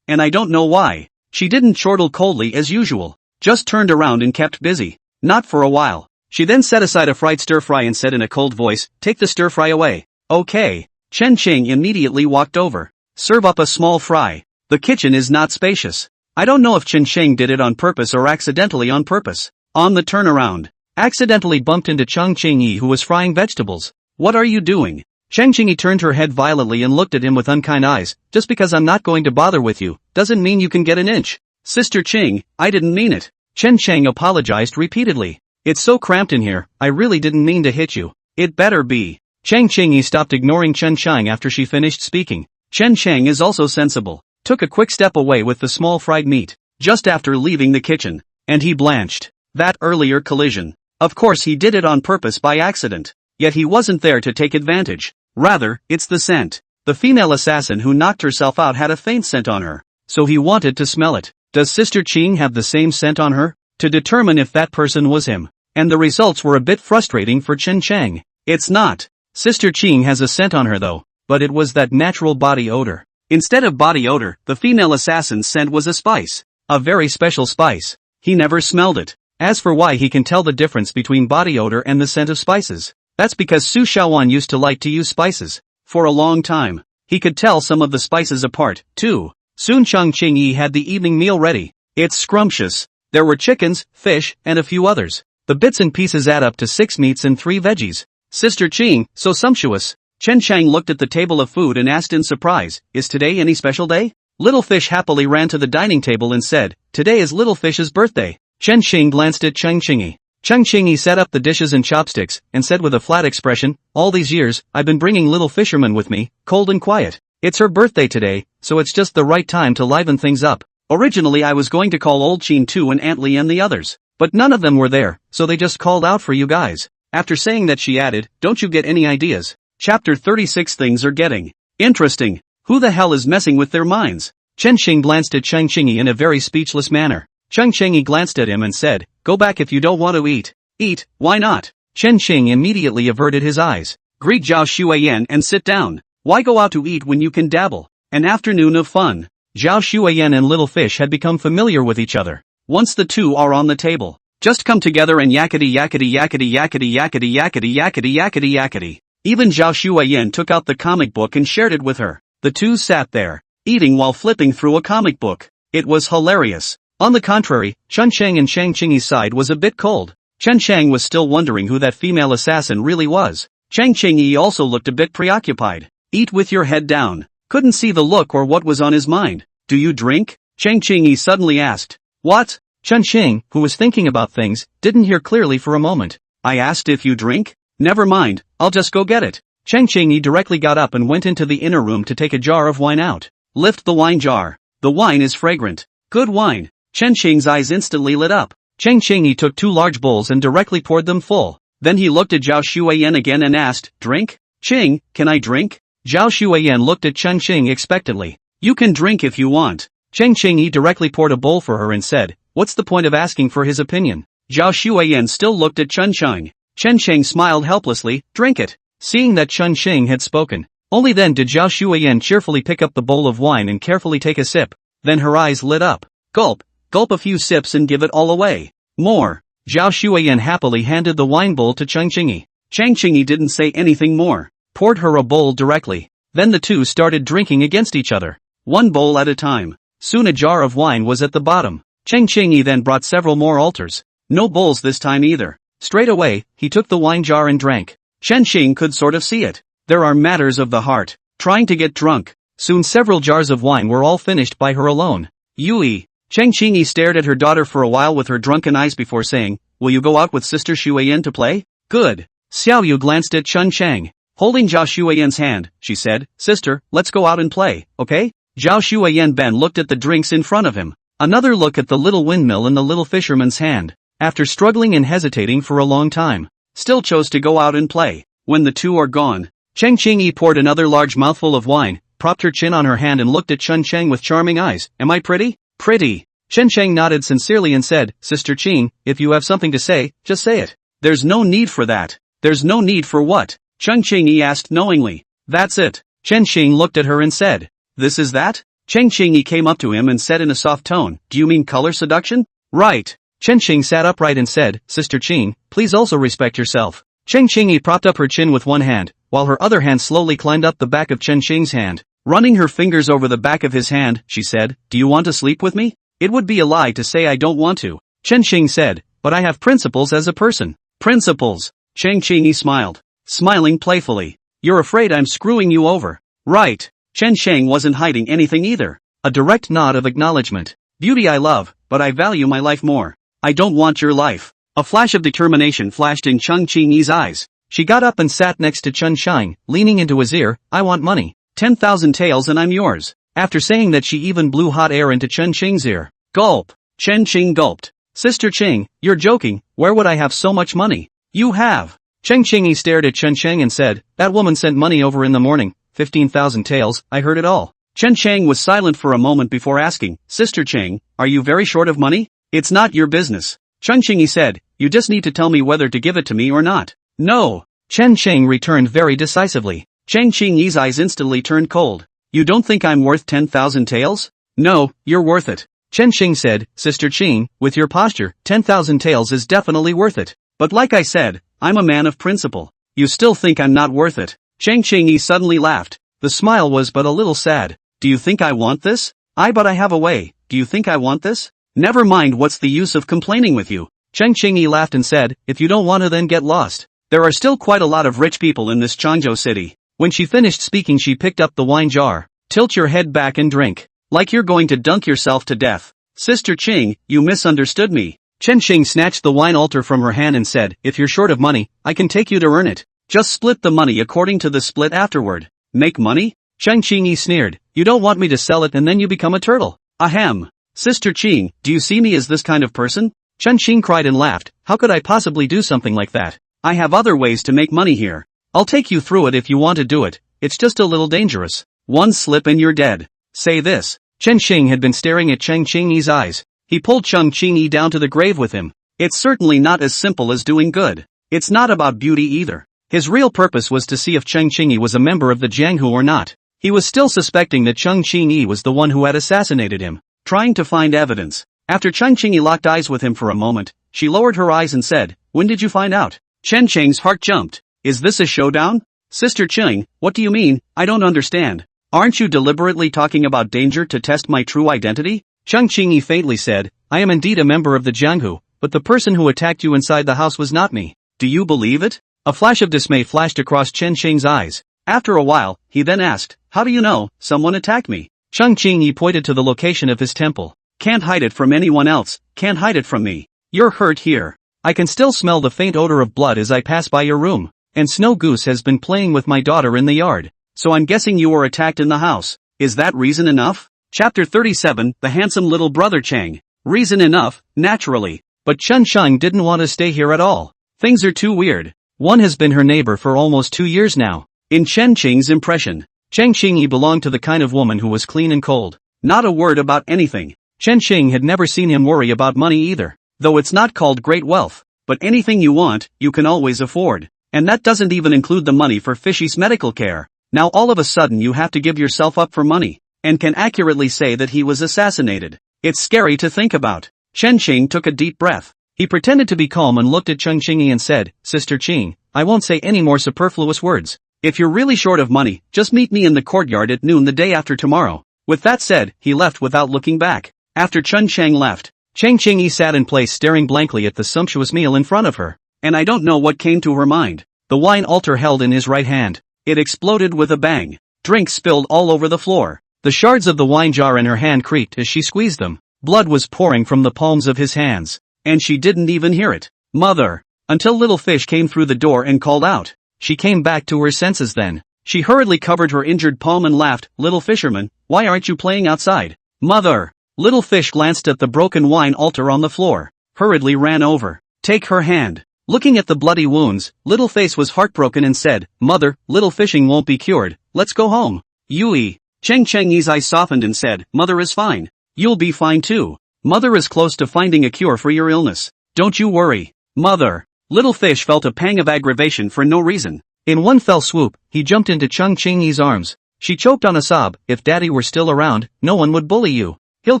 And I don't know why, she didn't chortle coldly as usual, just turned around and kept busy. Not for a while. She then set aside a fried stir-fry and said in a cold voice, "Take the stir-fry away." "Okay." Chen Cheng immediately walked over. "Serve up a small fry. The kitchen is not spacious." I don't know if Chen Cheng did it on purpose or accidentally on purpose. On the turnaround, accidentally bumped into Chung Chingyi who was frying vegetables. "What are you doing?" Cheng Chingyi turned her head violently and looked at him with unkind eyes. "Just because I'm not going to bother with you, doesn't mean you can get an inch." "Sister Ching, I didn't mean it." Chen Cheng apologized repeatedly. "It's so cramped in here, I really didn't mean to hit you." "It better be." Cheng Chingyi stopped ignoring Chen Chang after she finished speaking. Chen Chang is also sensible. Took a quick step away with the small fried meat, just after leaving the kitchen, and he blanched. That earlier collision. Of course he did it on purpose by accident. Yet he wasn't there to take advantage. Rather, it's the scent. The female assassin who knocked herself out had a faint scent on her, so he wanted to smell it. Does Sister Qing have the same scent on her? To determine if that person was him. And the results were a bit frustrating for Chen Chang. It's not. Sister Qing has a scent on her though, but it was that natural body odor. Instead of body odor, the female assassin's scent was a spice. A very special spice. He never smelled it. As for why he can tell the difference between body odor and the scent of spices, that's because Su Xiaowan used to like to use spices. For a long time, he could tell some of the spices apart, too. Soon Chang Qingyi had the evening meal ready. It's scrumptious. There were chickens, fish, and a few others. The bits and pieces add up to 6 meats and 3 veggies. Sister Qing, so sumptuous. Chen Chang looked at the table of food and asked in surprise, is today any special day? Little Fish happily ran to the dining table and said, today is Little Fish's birthday. Chen Xing glanced at Chang Qingyi. Chang Qingyi set up the dishes and chopsticks, and said with a flat expression, all these years, I've been bringing little fisherman with me, cold and quiet. It's her birthday today, so it's just the right time to liven things up. Originally I was going to call Old Chin 2 and Aunt Li and the others, but none of them were there, so they just called out for you guys. After saying that she added, don't you get any ideas? Chapter 36 Things are getting interesting. Who the hell is messing with their minds? Chen Xing glanced at Chang Qingyi in a very speechless manner. Chang Qingyi glanced at him and said, go back if you don't want to eat. Eat, why not? Chen Xing immediately averted his eyes. Greet Zhao Xueyan and sit down. Why go out to eat when you can dabble? An afternoon of fun. Zhao Xueyan and Little Fish had become familiar with each other. Once the two are on the table, just come together and yakety yakety yakety yakety yakety yakety yakety yakety yakety. Even Zhao Xueyan took out the comic book and shared it with her. The two sat there, eating while flipping through a comic book. It was hilarious. On the contrary, Chen Chang and Chang Qingyi's side was a bit cold. Chen Chang was still wondering who that female assassin really was. Chang Qingyi also looked a bit preoccupied. Eat with your head down. Couldn't see the look or what was on his mind. Do you drink? Chang Qingyi suddenly asked. What? Chen Xing, who was thinking about things, didn't hear clearly for a moment. I asked if you drink? Never mind, I'll just go get it. Chang Qingyi directly got up and went into the inner room to take a jar of wine out. Lift the wine jar. The wine is fragrant. Good wine. Chen Xing's eyes instantly lit up. Chang Qingyi took 2 large bowls and directly poured them full. Then he looked at Zhao Xueyan again and asked, drink? Qing, can I drink? Zhao Xueyan looked at Chen Xing expectantly. You can drink if you want. Chang Qingyi directly poured a bowl for her and said, what's the point of asking for his opinion? Zhao Xueyan still looked at Chen Xing. Chen Xing smiled helplessly, drink it. Seeing that Chen Xing had spoken, only then did Zhao Xueyan cheerfully pick up the bowl of wine and carefully take a sip. Then her eyes lit up. Gulp. Gulp a few sips and give it all away. More. Zhao Xueyan happily handed the wine bowl to Chang Qingyi. Chang Qingyi didn't say anything more. Poured her a bowl directly. Then the two started drinking against each other. One bowl at a time. Soon a jar of wine was at the bottom. Chang Qingyi then brought several more altars. No bowls this time either. Straight away, he took the wine jar and drank. Chen Xing could sort of see it. There are matters of the heart. Trying to get drunk. Soon several jars of wine were all finished by her alone. Yui. Chang Qingyi stared at her daughter for a while with her drunken eyes before saying, will you go out with Sister Xueyan to play? Good. Xiao Yu glanced at Chen Chang. Holding Zhao Xueyan's hand, she said, sister, let's go out and play, okay? Zhao Xueyan Ben looked at the drinks in front of him. Another look at the little windmill in the little fisherman's hand. After struggling and hesitating for a long time, still chose to go out and play. When the two are gone, Chang Qingyi poured another large mouthful of wine, propped her chin on her hand and looked at Chen Chang with charming eyes. Am I pretty? Pretty. Chen Chang nodded sincerely and said, Sister Qing, if you have something to say, just say it. There's no need for that. There's no need for what? Chang Qingyi asked knowingly. That's it. Chen Xing looked at her and said, this is that? Chang Qingyi came up to him and said in a soft tone, do you mean color seduction? Right. Chen Xing sat upright and said, Sister Qing, please also respect yourself. Chang Qingyi propped up her chin with one hand, while her other hand slowly climbed up the back of Chen Xing's hand. Running her fingers over the back of his hand, she said, do you want to sleep with me? It would be a lie to say I don't want to. Chen Xing said, but I have principles as a person. Principles. Chang Qingyi smiled, smiling playfully. You're afraid I'm screwing you over. Right. Chen Shang wasn't hiding anything either. A direct nod of acknowledgement. Beauty I love, but I value my life more. I don't want your life. A flash of determination flashed in Chang Qingyi's eyes. She got up and sat next to Chen Shang, leaning into his ear. I want money. 10,000 taels and I'm yours. After saying that she even blew hot air into Chen Qing's ear. Gulp. Chen Qing gulped. Sister Qing, you're joking, where would I have so much money? You have. Chang Qingyi stared at Chen Shang and said, that woman sent money over in the morning, 15,000 taels, I heard it all. Chen Shang was silent for a moment before asking, Sister Qing, are you very short of money? It's not your business. Chen Qingyi said, you just need to tell me whether to give it to me or not. No. Chen Shang returned very decisively. Chang Qingyi's eyes instantly turned cold. You don't think I'm worth 10,000 taels? No, you're worth it. Chen Xing said, Sister Qing, with your posture, 10,000 taels is definitely worth it. But like I said, I'm a man of principle. You still think I'm not worth it? Cheng Qingyi suddenly laughed. The smile was but a little sad. Do you think I want this? But I have a way. Do you think I want this? Never mind, what's the use of complaining with you? Cheng Qingyi laughed and said, if you don't want to then get lost. There are still quite a lot of rich people in this Changzhou city. When she finished speaking she picked up the wine jar. Tilt your head back and drink. Like you're going to dunk yourself to death. Sister Qing, you misunderstood me. Chen Xing snatched the wine altar from her hand and said, if you're short of money, I can take you to earn it. Just split the money according to the split afterward. Make money? Cheng Qingyi sneered, you don't want me to sell it and then you become a turtle. Ahem. Sister Qing, do you see me as this kind of person? Chen Xing cried and laughed, how could I possibly do something like that? I have other ways to make money here. I'll take you through it if you want to do it. It's just a little dangerous. One slip and you're dead. Say this. Chen Xing had been staring at Cheng Qingyi's eyes. He pulled Cheng Qingyi down to the grave with him. It's certainly not as simple as doing good. It's not about beauty either. His real purpose was to see if Cheng Qingyi was a member of the Jianghu or not. He was still suspecting that Cheng Qingyi was the one who had assassinated him. Trying to find evidence. After Cheng Qingyi locked eyes with him for a moment, she lowered her eyes and said, when did you find out? Chen Cheng's heart jumped. Is this a showdown? Sister Qing, what do you mean? I don't understand. Aren't you deliberately talking about danger to test my true identity? Cheng Qingyi faintly said, I am indeed a member of the Jianghu, but the person who attacked you inside the house was not me. Do you believe it? A flash of dismay flashed across Chen Xing's eyes. After a while, he then asked, how do you know someone attacked me? Cheng Qingyi pointed to the location of his temple. Can't hide it from anyone else, can't hide it from me. You're hurt here. I can still smell the faint odor of blood as I pass by your room, and Snow Goose has been playing with my daughter in the yard. So I'm guessing you were attacked in the house. Is that reason enough? Chapter 37, The Handsome Little Brother Chang. Reason enough, naturally. But Chen Sheng didn't want to stay here at all. Things are too weird. One has been her neighbor for almost 2 years now. In Chen Qing's impression, Cheng Qingyi belonged to the kind of woman who was clean and cold. Not a word about anything. Chen Xing had never seen him worry about money either. Though it's not called great wealth, but anything you want, you can always afford. And that doesn't even include the money for Fishy's medical care. Now all of a sudden you have to give yourself up for money, and can accurately say that he was assassinated. It's scary to think about. Chen Qing took a deep breath. He pretended to be calm and looked at Cheng Qingyi and said, Sister Qing, I won't say any more superfluous words. If you're really short of money, just meet me in the courtyard at noon the day after tomorrow. With that said, he left without looking back. After Chen Cheng left, Cheng Qingyi sat in place staring blankly at the sumptuous meal in front of her. And I don't know what came to her mind. The wine altar held in his right hand. It exploded with a bang. Drink spilled all over the floor. The shards of the wine jar in her hand creaked as she squeezed them. Blood was pouring from the palms of his hands. And she didn't even hear it. Mother! Until Little Fish came through the door and called out. She came back to her senses then. She hurriedly covered her injured palm and laughed, Little Fisherman, why aren't you playing outside? Mother! Little Fish glanced at the broken wine altar on the floor, hurriedly ran over. Take her hand. Looking at the bloody wounds, Little Face was heartbroken and said, Mother, Little Fishing won't be cured, let's go home. Yui. Cheng Chengyi's eyes softened and said, Mother is fine. You'll be fine too. Mother is close to finding a cure for your illness. Don't you worry. Mother. Little Fish felt a pang of aggravation for no reason. In one fell swoop, he jumped into Cheng Qingyi's arms. She choked on a sob, if Daddy were still around, no one would bully you. He'll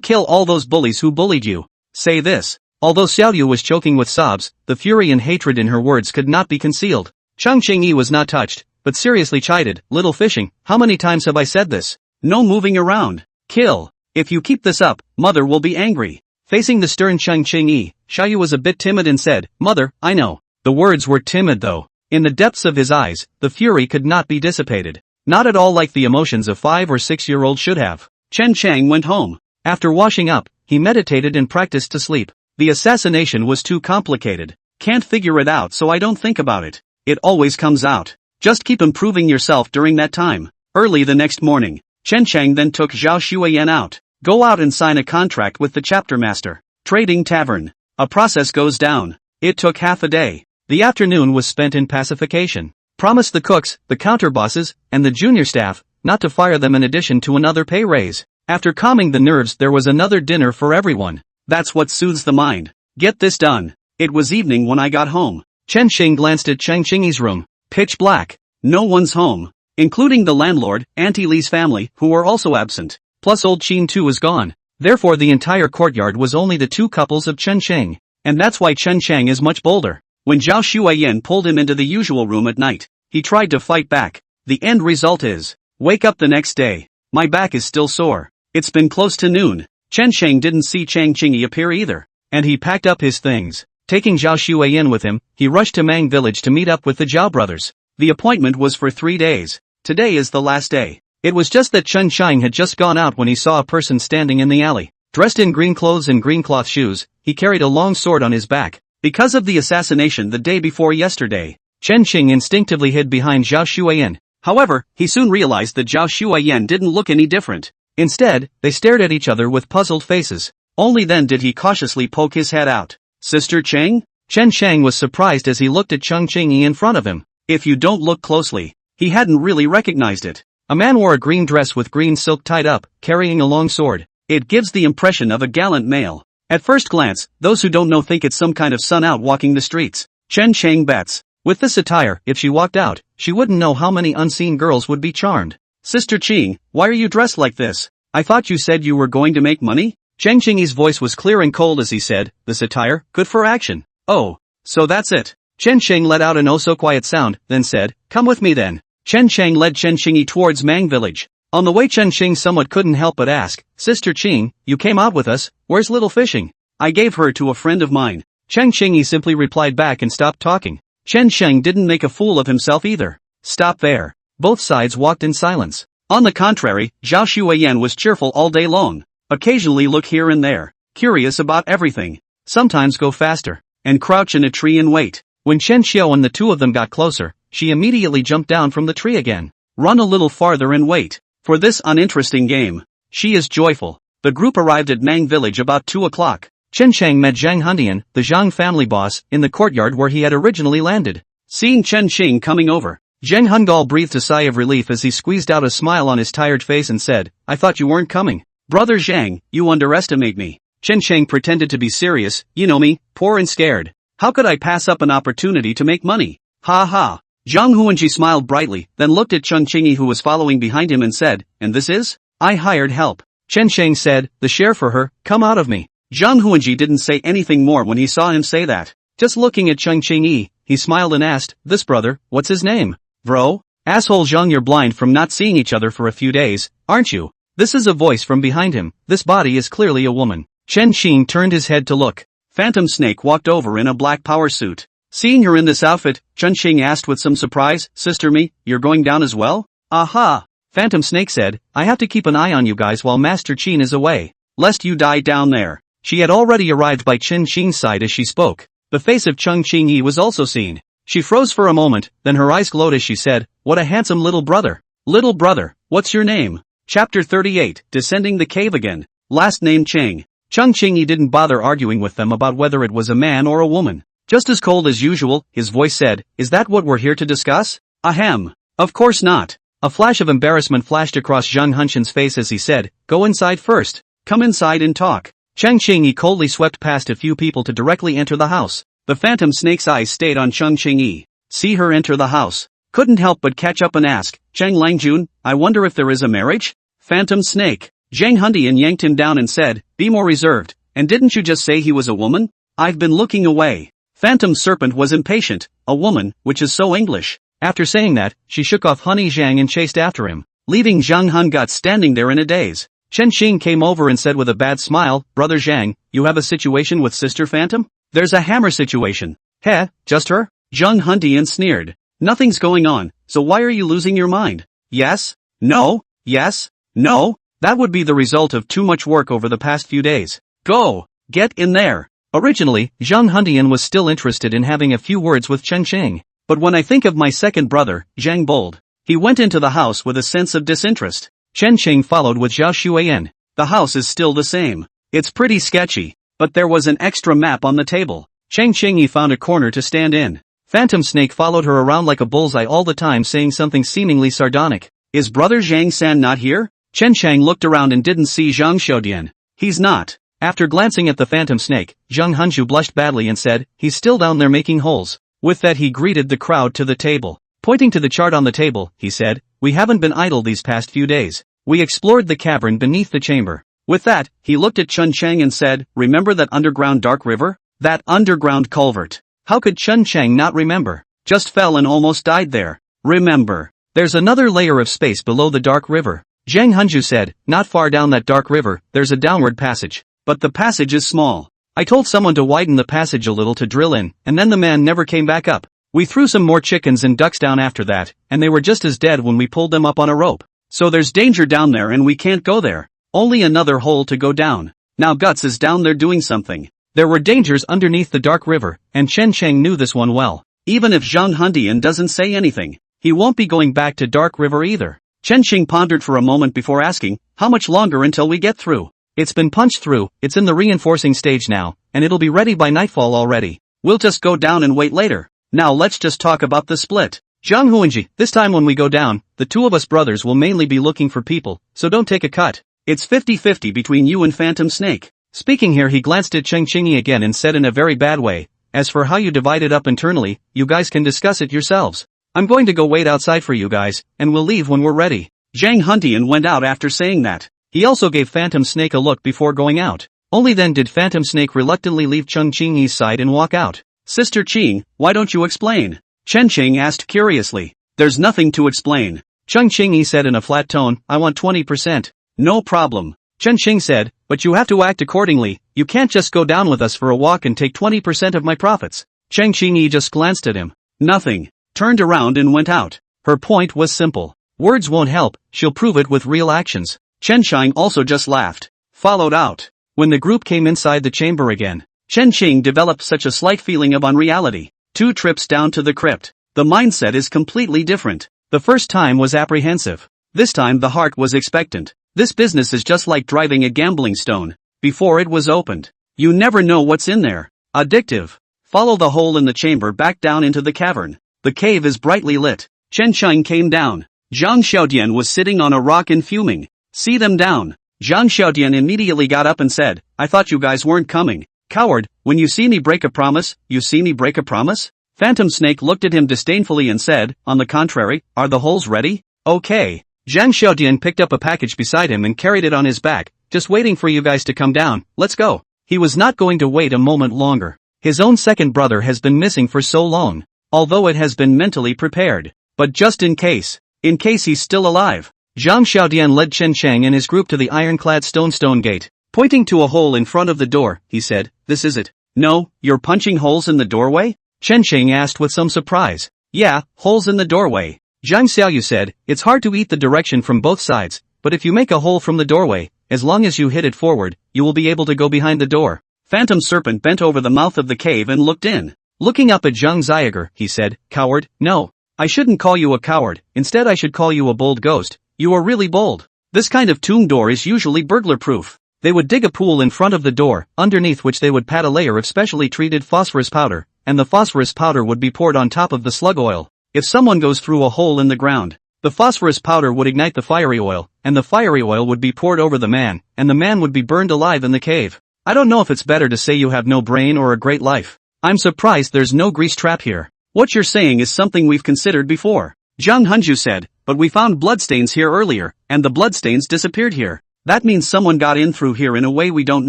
kill all those bullies who bullied you. Say this. Although Xiaoyu was choking with sobs, the fury and hatred in her words could not be concealed. Cheng Qingyi was not touched, but seriously chided, Little Fishing, how many times have I said this? No moving around. Kill. If you keep this up, Mother will be angry. Facing the stern Cheng Qingyi, Xiaoyu was a bit timid and said, Mother, I know. The words were timid though. In the depths of his eyes, the fury could not be dissipated. Not at all like the emotions a 5 or 6-year-old should have. Chen Chang went home. After washing up, he meditated and practiced to sleep. The assassination was too complicated. Can't figure it out so I don't think about it. It always comes out. Just keep improving yourself during that time. Early the next morning, Chen Chang then took Zhao Xueyan out. Go out and sign a contract with the chapter master. Trading tavern. A process goes down. It took half a day. The afternoon was spent in pacification. Promised the cooks, the counter bosses, and the junior staff, not to fire them in addition to another pay raise. After calming the nerves there was another dinner for everyone. That's what soothes the mind. Get this done. It was evening when I got home. Chen Xing glanced at Cheng Qingyi's room. Pitch black. No one's home. Including the landlord, Auntie Li's family, who were also absent. Plus old Qin too was gone. Therefore the entire courtyard was only the two couples of Chen Sheng. And that's why Chen Sheng is much bolder. When Zhao Shuiyan pulled him into the usual room at night, he tried to fight back. The end result is, wake up the next day. My back is still sore. It's been close to noon. Chen Sheng didn't see Chang Qingyi appear either. And he packed up his things. Taking Zhao Shuiyan with him, he rushed to Mang village to meet up with the Zhao brothers. The appointment was for 3 days. Today is the last day. It was just that Chen Sheng had just gone out when he saw a person standing in the alley. Dressed in green clothes and green cloth shoes, he carried a long sword on his back. Because of the assassination the day before yesterday, Chen Sheng instinctively hid behind Zhao Shuiyan. However, he soon realized that Zhao Shuiyan didn't look any different. Instead, they stared at each other with puzzled faces. Only then did he cautiously poke his head out. Sister Cheng? Chen Sheng was surprised as he looked at Cheng Qingyi in front of him. If you don't look closely, he hadn't really recognized it. A man wore a green dress with green silk tied up, carrying a long sword. It gives the impression of a gallant male. At first glance, those who don't know think it's some kind of son out walking the streets. Chen Sheng bets. With this attire, if she walked out, she wouldn't know how many unseen girls would be charmed. Sister Qing, why are you dressed like this? I thought you said you were going to make money? Cheng Qingyi's voice was clear and cold as he said, this attire, good for action. Oh, so that's it. Chen Sheng let out an oh-so-quiet sound, then said, come with me then. Chen Sheng led Chen Qingyi towards Mang village. On the way Chen Sheng somewhat couldn't help but ask, Sister Qing, you came out with us, where's little fishing? I gave her to a friend of mine. Chen Qingyi simply replied back and stopped talking. Chen Sheng didn't make a fool of himself either. Stop there. Both sides walked in silence. On the contrary, Zhao Shuiyan was cheerful all day long. Occasionally look here and there, curious about everything. Sometimes go faster, and crouch in a tree and wait. When Chen Xiao and the two of them got closer, she immediately jumped down from the tree again. Run a little farther and wait. For this uninteresting game. She is joyful. The group arrived at Mang village about 2 o'clock. Chen Sheng met Zhang Hundian, the Zhang family boss, in the courtyard where he had originally landed. Seeing Chen Sheng coming over, Zhang Hungal breathed a sigh of relief as he squeezed out a smile on his tired face and said, I thought you weren't coming. Brother Zhang, you underestimate me. Chen Sheng pretended to be serious, you know me, poor and scared. How could I pass up an opportunity to make money? Ha ha. Zhang Huanji smiled brightly, then looked at Cheng Qingyi who was following behind him and said, and this is? I hired help. Chen Sheng said, the share for her, come out of me. Zhang Huanji didn't say anything more when he saw him say that. Just looking at Cheng Qingyi, he smiled and asked, this brother, what's his name? Bro? Asshole Zhang, you're blind from not seeing each other for a few days, aren't you? This is a voice from behind him. This body is clearly a woman. Chen Xing turned his head to look. Phantom Snake walked over in a black power suit. Seeing her in this outfit, Chen Xing asked with some surprise, Sister Me, you're going down as well? Aha! Phantom Snake said, I have to keep an eye on you guys while Master Qin is away. Lest you die down there. She had already arrived by Chen Xing's side as she spoke. The face of Cheng Qingyi was also seen. She froze for a moment, then her eyes glowed as she said, what a handsome little brother. Little brother, what's your name? Chapter 38, Descending the Cave Again. Last name Cheng. Cheng Qingyi didn't bother arguing with them about whether it was a man or a woman. Just as cold as usual, his voice said, is that what we're here to discuss? Ahem. Of course not. A flash of embarrassment flashed across Zhang Hunshan's face as he said, go inside first. Come inside and talk. Cheng Qingyi coldly swept past a few people to directly enter the house. The Phantom Snake's eyes stayed on Cheng Qingyi. See her enter the house. Couldn't help but catch up and ask, Cheng Langjun, I wonder if there is a marriage? Phantom Snake. Zhang Hundian yanked him down and said, be more reserved, and didn't you just say he was a woman? I've been looking away. Phantom Serpent was impatient, a woman, which is so English. After saying that, she shook off Honey Zhang and chased after him, leaving Zhang Hungat standing there in a daze. Chen Xing came over and said with a bad smile, Brother Zhang, you have a situation with Sister Phantom? There's a hammer situation. Heh, just her? Zhang Hundian sneered. Nothing's going on, so why are you losing your mind? Yes? No? Yes? No? That would be the result of too much work over the past few days. Go! Get in there! Originally, Zhang Hundian was still interested in having a few words with Chen Xing. But when I think of my second brother, Zhang Bold, he went into the house with a sense of disinterest. Chen Xing followed with Zhao Shuiyan. The house is still the same. It's pretty sketchy, but there was an extra map on the table. Cheng Qingyi found a corner to stand in. Phantom Snake followed her around like a bullseye all the time saying something seemingly sardonic. Is brother Zhang San not here? Chen Shang looked around and didn't see Zhang Xiaodian. He's not. After glancing at the Phantom Snake, Zhang Hunju blushed badly and said, he's still down there making holes. With that he greeted the crowd to the table. Pointing to the chart on the table, he said, we haven't been idle these past few days. We explored the cavern beneath the chamber. With that, he looked at Chun Chang and said, remember that underground dark river? That underground culvert. How could Chun Chang not remember? Just fell and almost died there. Remember. There's another layer of space below the dark river. Zhang Hunju said, not far down that dark river, there's a downward passage. But the passage is small. I told someone to widen the passage a little to drill in, and then the man never came back up. We threw some more chickens and ducks down after that, and they were just as dead when we pulled them up on a rope. So there's danger down there and we can't go there. Only another hole to go down. Now Guts is down there doing something. There were dangers underneath the dark river, and Chen Cheng knew this one well. Even if Zhang Hundian doesn't say anything, he won't be going back to dark river either. Chen Cheng pondered for a moment before asking, how much longer until we get through? It's been punched through, it's in the reinforcing stage now, and it'll be ready by nightfall already. We'll just go down and wait later. Now let's just talk about the split. Zhang Huanji, this time when we go down, the two of us brothers will mainly be looking for people, so don't take a cut. It's 50-50 between you and Phantom Snake. Speaking here, he glanced at Cheng Qingyi again and said in a very bad way, as for how you divide it up internally, you guys can discuss it yourselves. I'm going to go wait outside for you guys, and we'll leave when we're ready. Zhang Hundian went out after saying that. He also gave Phantom Snake a look before going out. Only then did Phantom Snake reluctantly leave Cheng Qingyi's side and walk out. Sister Qing, why don't you explain? Chen Cheng asked curiously. There's nothing to explain. Cheng Qingyi said in a flat tone, I want 20%. No problem. Chen Qing said, but you have to act accordingly, you can't just go down with us for a walk and take 20% of my profits. Cheng Qingyi just glanced at him. Nothing. Turned around and went out. Her point was simple. Words won't help, she'll prove it with real actions. Chen Shang also just laughed. Followed out. When the group came inside the chamber again, Chen Qing developed such a slight feeling of unreality. 2 trips down to the crypt. The mindset is completely different. The first time was apprehensive. This time the heart was expectant. This business is just like driving a gambling stone. Before it was opened. You never know what's in there. Addictive. Follow the hole in the chamber back down into the cavern. The cave is brightly lit. Chen Shang came down. Zhang Xiaodian was sitting on a rock and fuming. See them down. Zhang Xiaodian immediately got up and said, I thought you guys weren't coming. Coward, when you see me break a promise, you see me break a promise? Phantom Snake looked at him disdainfully and said, on the contrary, are the holes ready? Okay. Zhang Xiaodian picked up a package beside him and carried it on his back, just waiting for you guys to come down, let's go. He was not going to wait a moment longer. His own second brother has been missing for so long, although it has been mentally prepared. But just in case he's still alive. Zhang Xiaodian led Chen Chang and his group to the ironclad stone gate. Pointing to a hole in front of the door, he said, this is it. No, you're punching holes in the doorway? Chen Chang asked with some surprise. Yeah, holes in the doorway. Zhang Xiaoyu said, it's hard to eat the direction from both sides, but if you make a hole from the doorway, as long as you hit it forward, you will be able to go behind the door. Phantom Serpent bent over the mouth of the cave and looked in. Looking up at Zhang Xiager, he said, coward, no. I shouldn't call you a coward, instead I should call you a bold ghost. You are really bold. This kind of tomb door is usually burglar-proof. They would dig a pool in front of the door, underneath which they would pat a layer of specially treated phosphorus powder, and the phosphorus powder would be poured on top of the slug oil. If someone goes through a hole in the ground, the phosphorus powder would ignite the fiery oil, and the fiery oil would be poured over the man, and the man would be burned alive in the cave. I don't know if it's better to say you have no brain or a great life. I'm surprised there's no grease trap here. What you're saying is something we've considered before. Zhang Hunju said, but we found bloodstains here earlier, and the bloodstains disappeared here. That means someone got in through here in a way we don't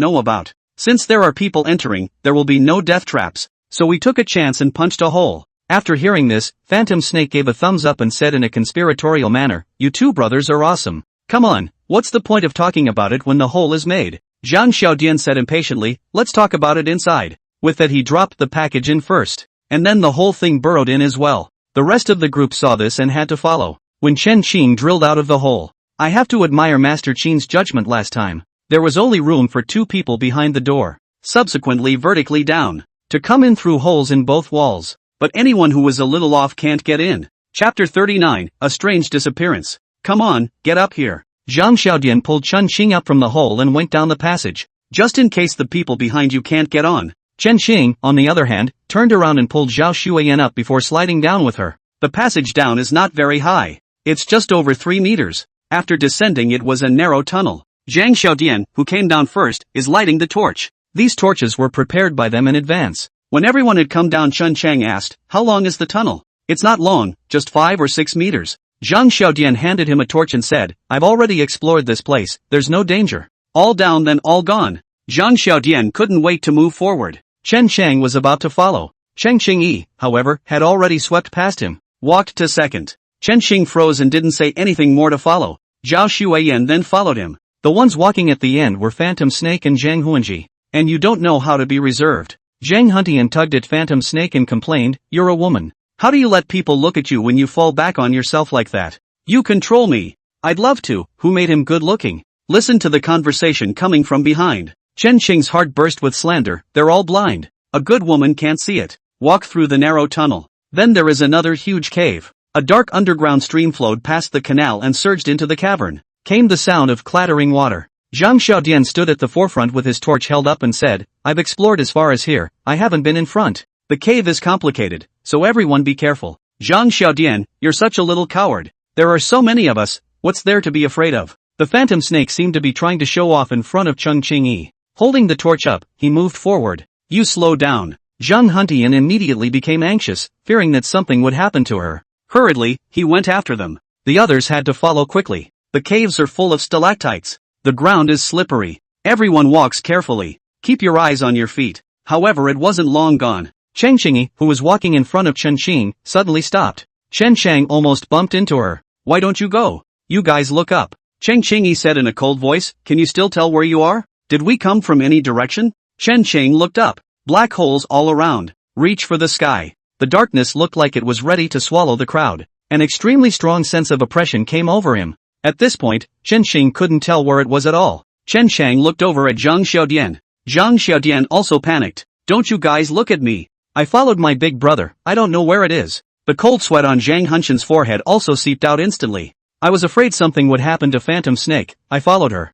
know about. Since there are people entering, there will be no death traps. So we took a chance and punched a hole. After hearing this, Phantom Snake gave a thumbs up and said in a conspiratorial manner, you two brothers are awesome. Come on, what's the point of talking about it when the hole is made? Zhang Xiaodian said impatiently, let's talk about it inside. With that he dropped the package in first. And then the whole thing burrowed in as well. The rest of the group saw this and had to follow. When Chen Qing drilled out of the hole. I have to admire Master Qing's judgment last time. There was only room for 2 people behind the door. Subsequently vertically down. To come in through holes in both walls. But anyone who was a little off can't get in. Chapter 39, A Strange Disappearance. Come on, get up here. Zhang Xiaodian pulled Chen Qing up from the hole and went down the passage. Just in case the people behind you can't get on. Chen Qing, on the other hand, turned around and pulled Zhao Shuiyan up before sliding down with her. The passage down is not very high. It's just over 3 meters. After descending it was a narrow tunnel. Zhang Xiaodian, who came down first, is lighting the torch. These torches were prepared by them in advance. When everyone had come down, Chen Chang asked, how long is the tunnel? It's not long, just 5 or 6 meters. Zhang Xiaodian handed him a torch and said, I've already explored this place, there's no danger. All down then all gone. Zhang Xiaodian couldn't wait to move forward. Chen Chang was about to follow. Cheng Qingyi, however, had already swept past him. Walked to second. Chen Xing froze and didn't say anything more to follow. Zhao Xueyan then followed him. The ones walking at the end were Phantom Snake and Zhang Huanji. And you don't know how to be reserved. Zhang Huntian tugged at Phantom Snake and complained, "You're a woman. How do you let people look at you when you fall back on yourself like that? You control me." "I'd love to." "Who made him good looking?" Listen to the conversation coming from behind. Chen Xing's heart burst with slander. "They're all blind. A good woman can't see it." Walk through the narrow tunnel. Then there is another huge cave. A dark underground stream flowed past the canal and surged into the cavern. Came the sound of clattering water. Zhang Xiaodian stood at the forefront with his torch held up and said, "I've explored as far as here, I haven't been in front. The cave is complicated, so everyone be careful." "Zhang Xiaodian, you're such a little coward. There are so many of us, what's there to be afraid of?" The Phantom Snake seemed to be trying to show off in front of Cheng Qingyi. Holding the torch up, he moved forward. "You slow down." Zhang Huntian immediately became anxious, fearing that something would happen to her. Hurriedly, he went after them. The others had to follow quickly. The caves are full of stalactites. The ground is slippery. Everyone walks carefully. Keep your eyes on your feet. However, it wasn't long gone. Cheng Qingyi, who was walking in front of Chen Xing, suddenly stopped. Chen Chang almost bumped into her. "Why don't you go? You guys look up." Cheng Qingyi said in a cold voice, "Can you still tell where you are? Did we come from any direction?" Chen Chang looked up. Black holes all around. Reach for the sky. The darkness looked like it was ready to swallow the crowd. An extremely strong sense of oppression came over him. At this point, Chen Xing couldn't tell where it was at all. Chen Chang looked over at Zhang Xiaodian. Zhang Xiaodian also panicked. "Don't you guys look at me. I followed my big brother, I don't know where it is." The cold sweat on Zhang Huntian's forehead also seeped out instantly. "I was afraid something would happen to Phantom Snake, I followed her."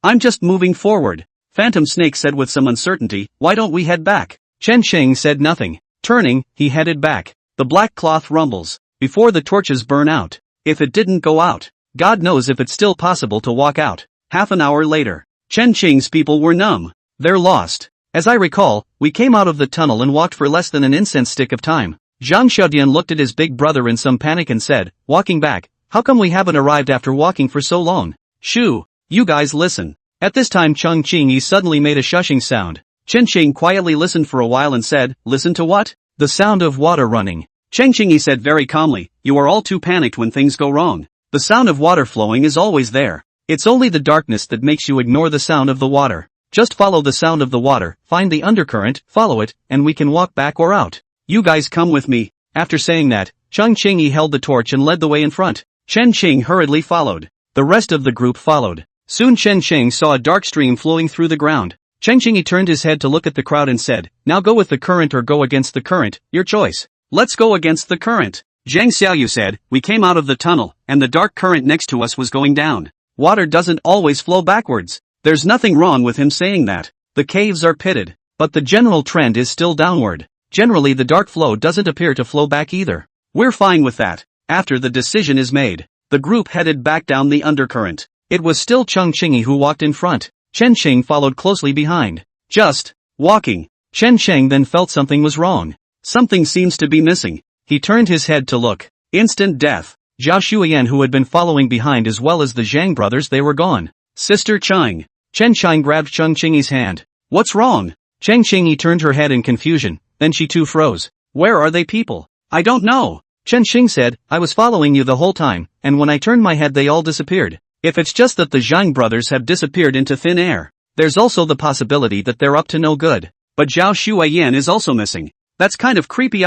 I'm just moving forward," Phantom Snake said with some uncertainty. "Why don't we head back?" Chen Xing said nothing. Turning, he headed back. The black cloth rumbles. Before the torches burn out. If it didn't go out, God knows if it's still possible to walk out. Half an hour later, Chen Qing's people were numb. They're lost. As I recall, we came out of the tunnel and walked for less than an incense stick of time. Zhang Xiaodian looked at his big brother in some panic and said, walking back, "How come we haven't arrived after walking for so long?" "Shoo, you guys listen." At this time Cheng Qingyi suddenly made a shushing sound. Chen Qing quietly listened for a while and said, "Listen to what?" "The sound of water running." Chen Qingyi said very calmly, "You are all too panicked when things go wrong. The sound of water flowing is always there. It's only the darkness that makes you ignore the sound of the water. Just follow the sound of the water, find the undercurrent, follow it, and we can walk back or out. You guys come with me." After saying that, Cheng Qingyi held the torch and led the way in front. Chen Qing hurriedly followed. The rest of the group followed. Soon Chen Qing saw a dark stream flowing through the ground. Cheng Qingyi turned his head to look at the crowd and said, "Now go with the current or go against the current, your choice." "Let's go against the current." Zhang Xiaoyu said, "We came out of the tunnel, and the dark current next to us was going down. Water doesn't always flow backwards." There's nothing wrong with him saying that. The caves are pitted, but the general trend is still downward. Generally the dark flow doesn't appear to flow back either. We're fine with that. After the decision is made, the group headed back down the undercurrent. It was still Cheng Qingyi who walked in front. Chen Xing followed closely behind. Just walking. Chen Xing then felt something was wrong. Something seems to be missing. He turned his head to look. Instant death. Zhao Shuyan, who had been following behind, as well as the Zhang brothers, they were gone. Sister Chang. Chen Chang grabbed Cheng Qingyi's hand. "What's wrong?" Cheng Qingyi turned her head in confusion, then she too froze. "Where are they people?" "I don't know." Chen Xing said, "I was following you the whole time, and when I turned my head they all disappeared. If it's just that the Zhang brothers have disappeared into thin air, there's also the possibility that they're up to no good." But Zhao Shuiyan is also missing. That's kind of creepy.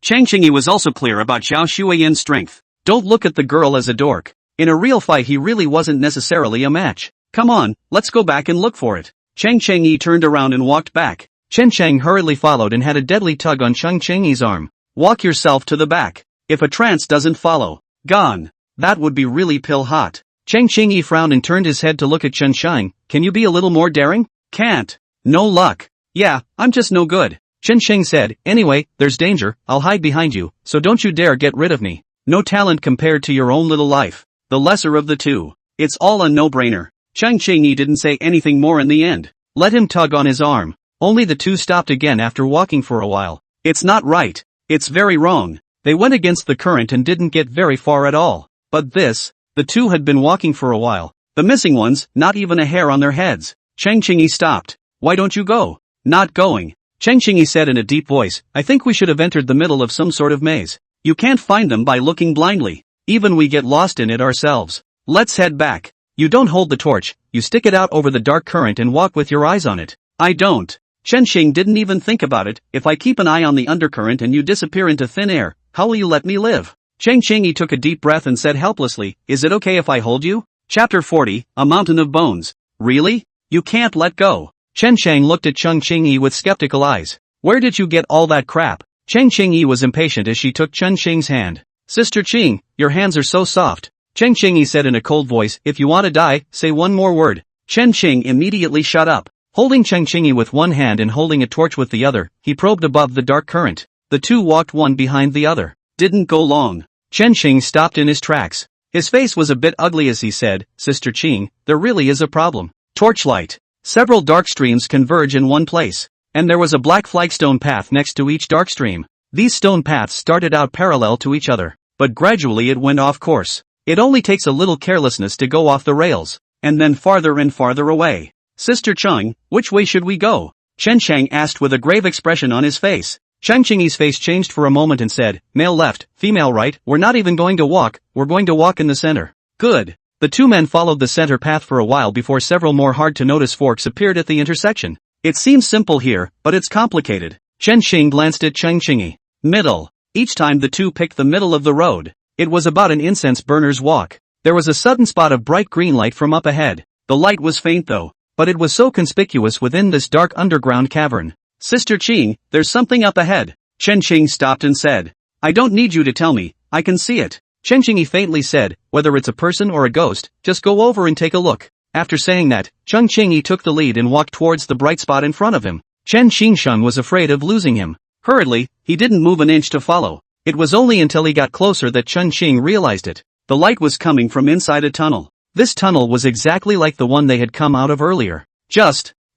Cheng Qingyi was also clear about Zhao Shuiyan's strength. Don't look at the girl as a dork. In a real fight he really wasn't necessarily a match. Come on, let's go back and look for it. Cheng Qingyi turned around and walked back. Chen Chang hurriedly followed and had a deadly tug on Cheng Qingyi's arm. "Walk yourself to the back. If a trance doesn't follow, gone. That would be really pill hot." Cheng Qingyi frowned and turned his head to look at Chen Chang. "Can you be a little more daring?" "Can't. No luck. Yeah, I'm just no good." Chen Chang said, "Anyway, there's danger, I'll hide behind you, so don't you dare get rid of me." No talent compared to your own little life. The lesser of the two. It's all a no-brainer. Cheng Qingyi didn't say anything more in the end. Let him tug on his arm. Only the two stopped again after walking for a while. It's not right. It's very wrong. They went against the current and didn't get very far at all. But this, the two had been walking for a while. The missing ones, not even a hair on their heads. Cheng Qingyi stopped. Why don't you go? Not going. Cheng Qingyi said in a deep voice, I think we should have entered the middle of some sort of maze. You can't find them by looking blindly. Even we get lost in it ourselves. Let's head back. You don't hold the torch, you stick it out over the dark current and walk with your eyes on it. I don't. Chen Xing didn't even think about it. If I keep an eye on the undercurrent and you disappear into thin air, how will you let me live? Cheng Qingyi took a deep breath and said helplessly, is it okay if I hold you? Chapter 40, A Mountain of Bones. Really? You can't let go. Chen Shang looked at Cheng Qingyi with skeptical eyes. Where did you get all that crap? Cheng Qingyi was impatient as she took Chen Xing's hand. Sister Qing, your hands are so soft. Cheng Qingyi said in a cold voice, if you want to die, say one more word. Chen Xing immediately shut up. Holding Cheng Qingyi with one hand and holding a torch with the other, he probed above the dark current. The two walked one behind the other. Didn't go long. Chen Xing stopped in his tracks. His face was a bit ugly as he said, Sister Qing, there really is a problem. Torchlight. Several dark streams converge in one place. And there was a black flagstone path next to each dark stream. These stone paths started out parallel to each other, but gradually it went off course. It only takes a little carelessness to go off the rails, and then farther and farther away. Sister Cheng, which way should we go? Chen Shang asked with a grave expression on his face. Cheng Qingyi's face changed for a moment and said, male left, female right, we're not even going to walk, we're going to walk in the center. Good. The two men followed the center path for a while before several more hard-to-notice forks appeared at the intersection. It seems simple here, but it's complicated. Chen Xing glanced at Cheng Qingyi. Middle. Each time the two picked the middle of the road. It was about an incense burner's walk. There was a sudden spot of bright green light from up ahead. The light was faint though, but it was so conspicuous within this dark underground cavern. Sister Qing, there's something up ahead. Chen Xing stopped and said. I don't need you to tell me, I can see it. Chen Qingyi faintly said, whether it's a person or a ghost, just go over and take a look. After saying that, Cheng Qingyi took the lead and walked towards the bright spot in front of him. Chen Xingsheng was afraid of losing him. Hurriedly, he didn't move an inch to follow. It was only until he got closer that Chen Xing realized it. The light was coming from inside a tunnel. This tunnel was exactly like the one they had come out of earlier.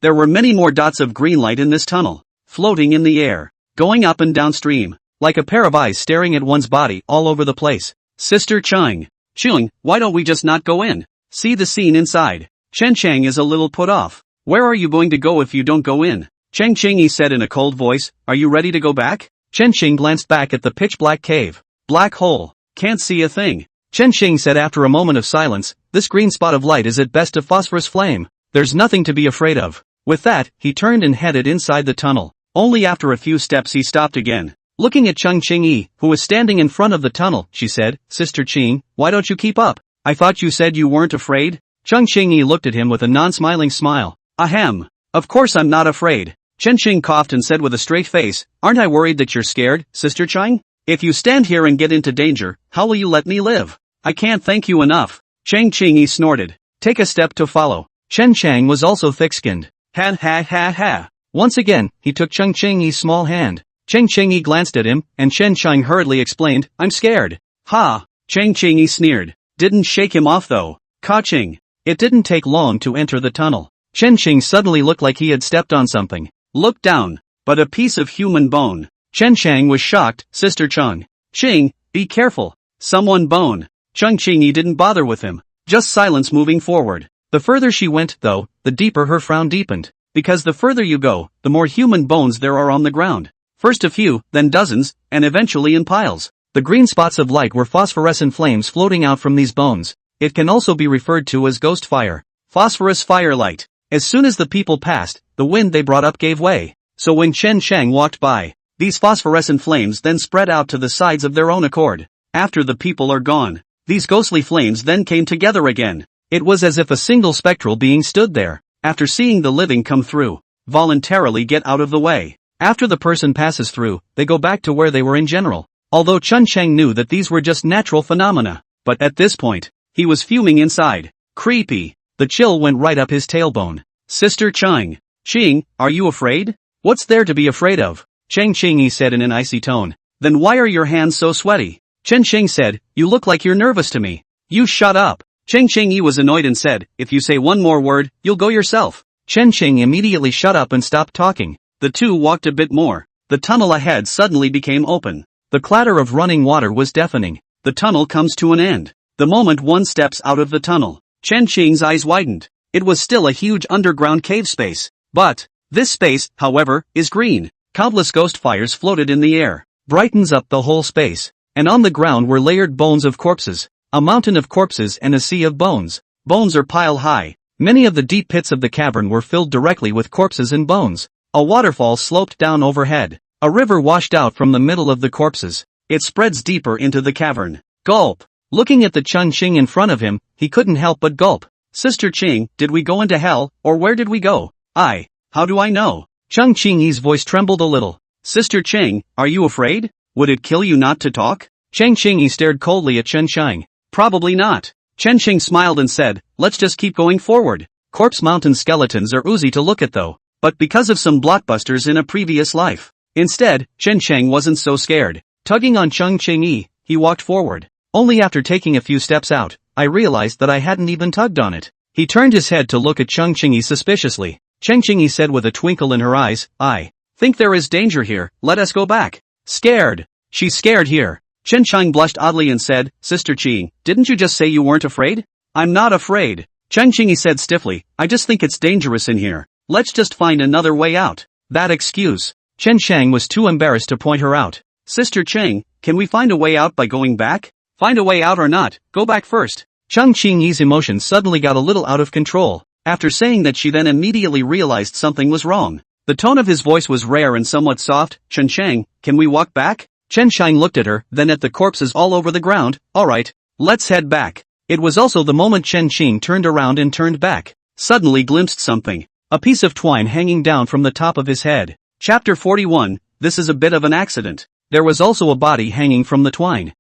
There were many more dots of green light in this tunnel, floating in the air, going up and downstream, like a pair of eyes staring at one's body all over the place. Sister Cheng. Chung, why don't we just not go in? See the scene inside. Chen Chang is a little put off. Where are you going to go if you don't go in? Cheng Qingyi said in a cold voice, are you ready to go back? Chen Xing glanced back at the pitch-black cave. Black hole. Can't see a thing. Chen Xing said after a moment of silence, this green spot of light is at best a phosphorus flame. There's nothing to be afraid of. With that, he turned and headed inside the tunnel. Only after a few steps he stopped again. Looking at Cheng Qingyi, who was standing in front of the tunnel, she said, Sister Qing, why don't you keep up? I thought you said you weren't afraid? Cheng Qingyi looked at him with a non-smiling smile. Ahem. Of course I'm not afraid. Chen Xing coughed and said with a straight face, aren't I worried that you're scared, Sister Cheng? If you stand here and get into danger, how will you let me live? I can't thank you enough. Cheng Qingyi snorted. Take a step to follow. Chen Chang was also thick-skinned. Ha ha ha ha. Once again, he took Cheng Qingyi's small hand. Cheng Qingyi glanced at him, and Chen Chang hurriedly explained, I'm scared. Ha! Cheng Qingyi sneered. Didn't shake him off though. Ka-ching. It didn't take long to enter the tunnel. Chen Xing suddenly looked like he had stepped on something. Looked down. But a piece of human bone. Chen Chang was shocked. Sister Cheng. Qing, be careful. Someone bone. Cheng Qingyi didn't bother with him. Just silence moving forward. The further she went, though, the deeper her frown deepened. Because the further you go, the more human bones there are on the ground. First a few, then dozens, and eventually in piles. The green spots of light were phosphorescent flames floating out from these bones. It can also be referred to as ghost fire. Phosphorus firelight. As soon as the people passed, the wind they brought up gave way. So when Chen Shang walked by, these phosphorescent flames then spread out to the sides of their own accord. After the people are gone, these ghostly flames then came together again. It was as if a single spectral being stood there. After seeing the living come through, voluntarily get out of the way. After the person passes through, they go back to where they were in general. Although Chen Shang knew that these were just natural phenomena. But at this point, he was fuming inside. Creepy. The chill went right up his tailbone. Sister Cheng. Qing, are you afraid? What's there to be afraid of? Cheng Qingyi said in an icy tone. Then why are your hands so sweaty? Chen Xing said, you look like you're nervous to me. You shut up. Cheng Qingyi was annoyed and said, if you say one more word, you'll go yourself. Chen Xing immediately shut up and stopped talking. The two walked a bit more. The tunnel ahead suddenly became open. The clatter of running water was deafening. The tunnel comes to an end. The moment one steps out of the tunnel, Chen Qing's eyes widened. It was still a huge underground cave space. But this space, however, is green. Countless ghost fires floated in the air, brightens up the whole space. And on the ground were layered bones of corpses. A mountain of corpses and a sea of bones. Bones are piled high. Many of the deep pits of the cavern were filled directly with corpses and bones. A waterfall sloped down overhead. A river washed out from the middle of the corpses. It spreads deeper into the cavern. Gulp. Looking at the Chen Qing in front of him, he couldn't help but gulp. Sister Qing, did we go into hell, or where did we go? How do I know? Chen Qing's voice trembled a little. Sister Qing, are you afraid? Would it kill you not to talk? Chen Qing stared coldly at Chen Qing. Probably not. Chen Qing smiled and said, let's just keep going forward. Corpse mountain skeletons are oozy to look at though, but because of some blockbusters in a previous life. Instead, Chen Qing wasn't so scared. Tugging on Chen Qing, he walked forward. Only after taking a few steps out, I realized that I hadn't even tugged on it. He turned his head to look at Chen Qing suspiciously. Chen Qing said with a twinkle in her eyes, I think there is danger here, let us go back. Scared. She's scared here. Chen Qing blushed oddly and said, Sister Qing, didn't you just say you weren't afraid? I'm not afraid. Chen Qing said stiffly, I just think it's dangerous in here. Let's just find another way out. That excuse. Chen Qing was too embarrassed to point her out. Sister Qing, can we find a way out by going back? Find a way out or not, go back first. Chen Qing's emotions suddenly got a little out of control. After saying that, she then immediately realized something was wrong. The tone of his voice was rare and somewhat soft. Chen Qing, can we walk back? Chen Qing looked at her, then at the corpses all over the ground. Alright, let's head back. It was also the moment Chen Qing turned around and turned back. Suddenly glimpsed something. A piece of twine hanging down from the top of his head. Chapter 41, this is a bit of an accident. There was also a body hanging from the twine.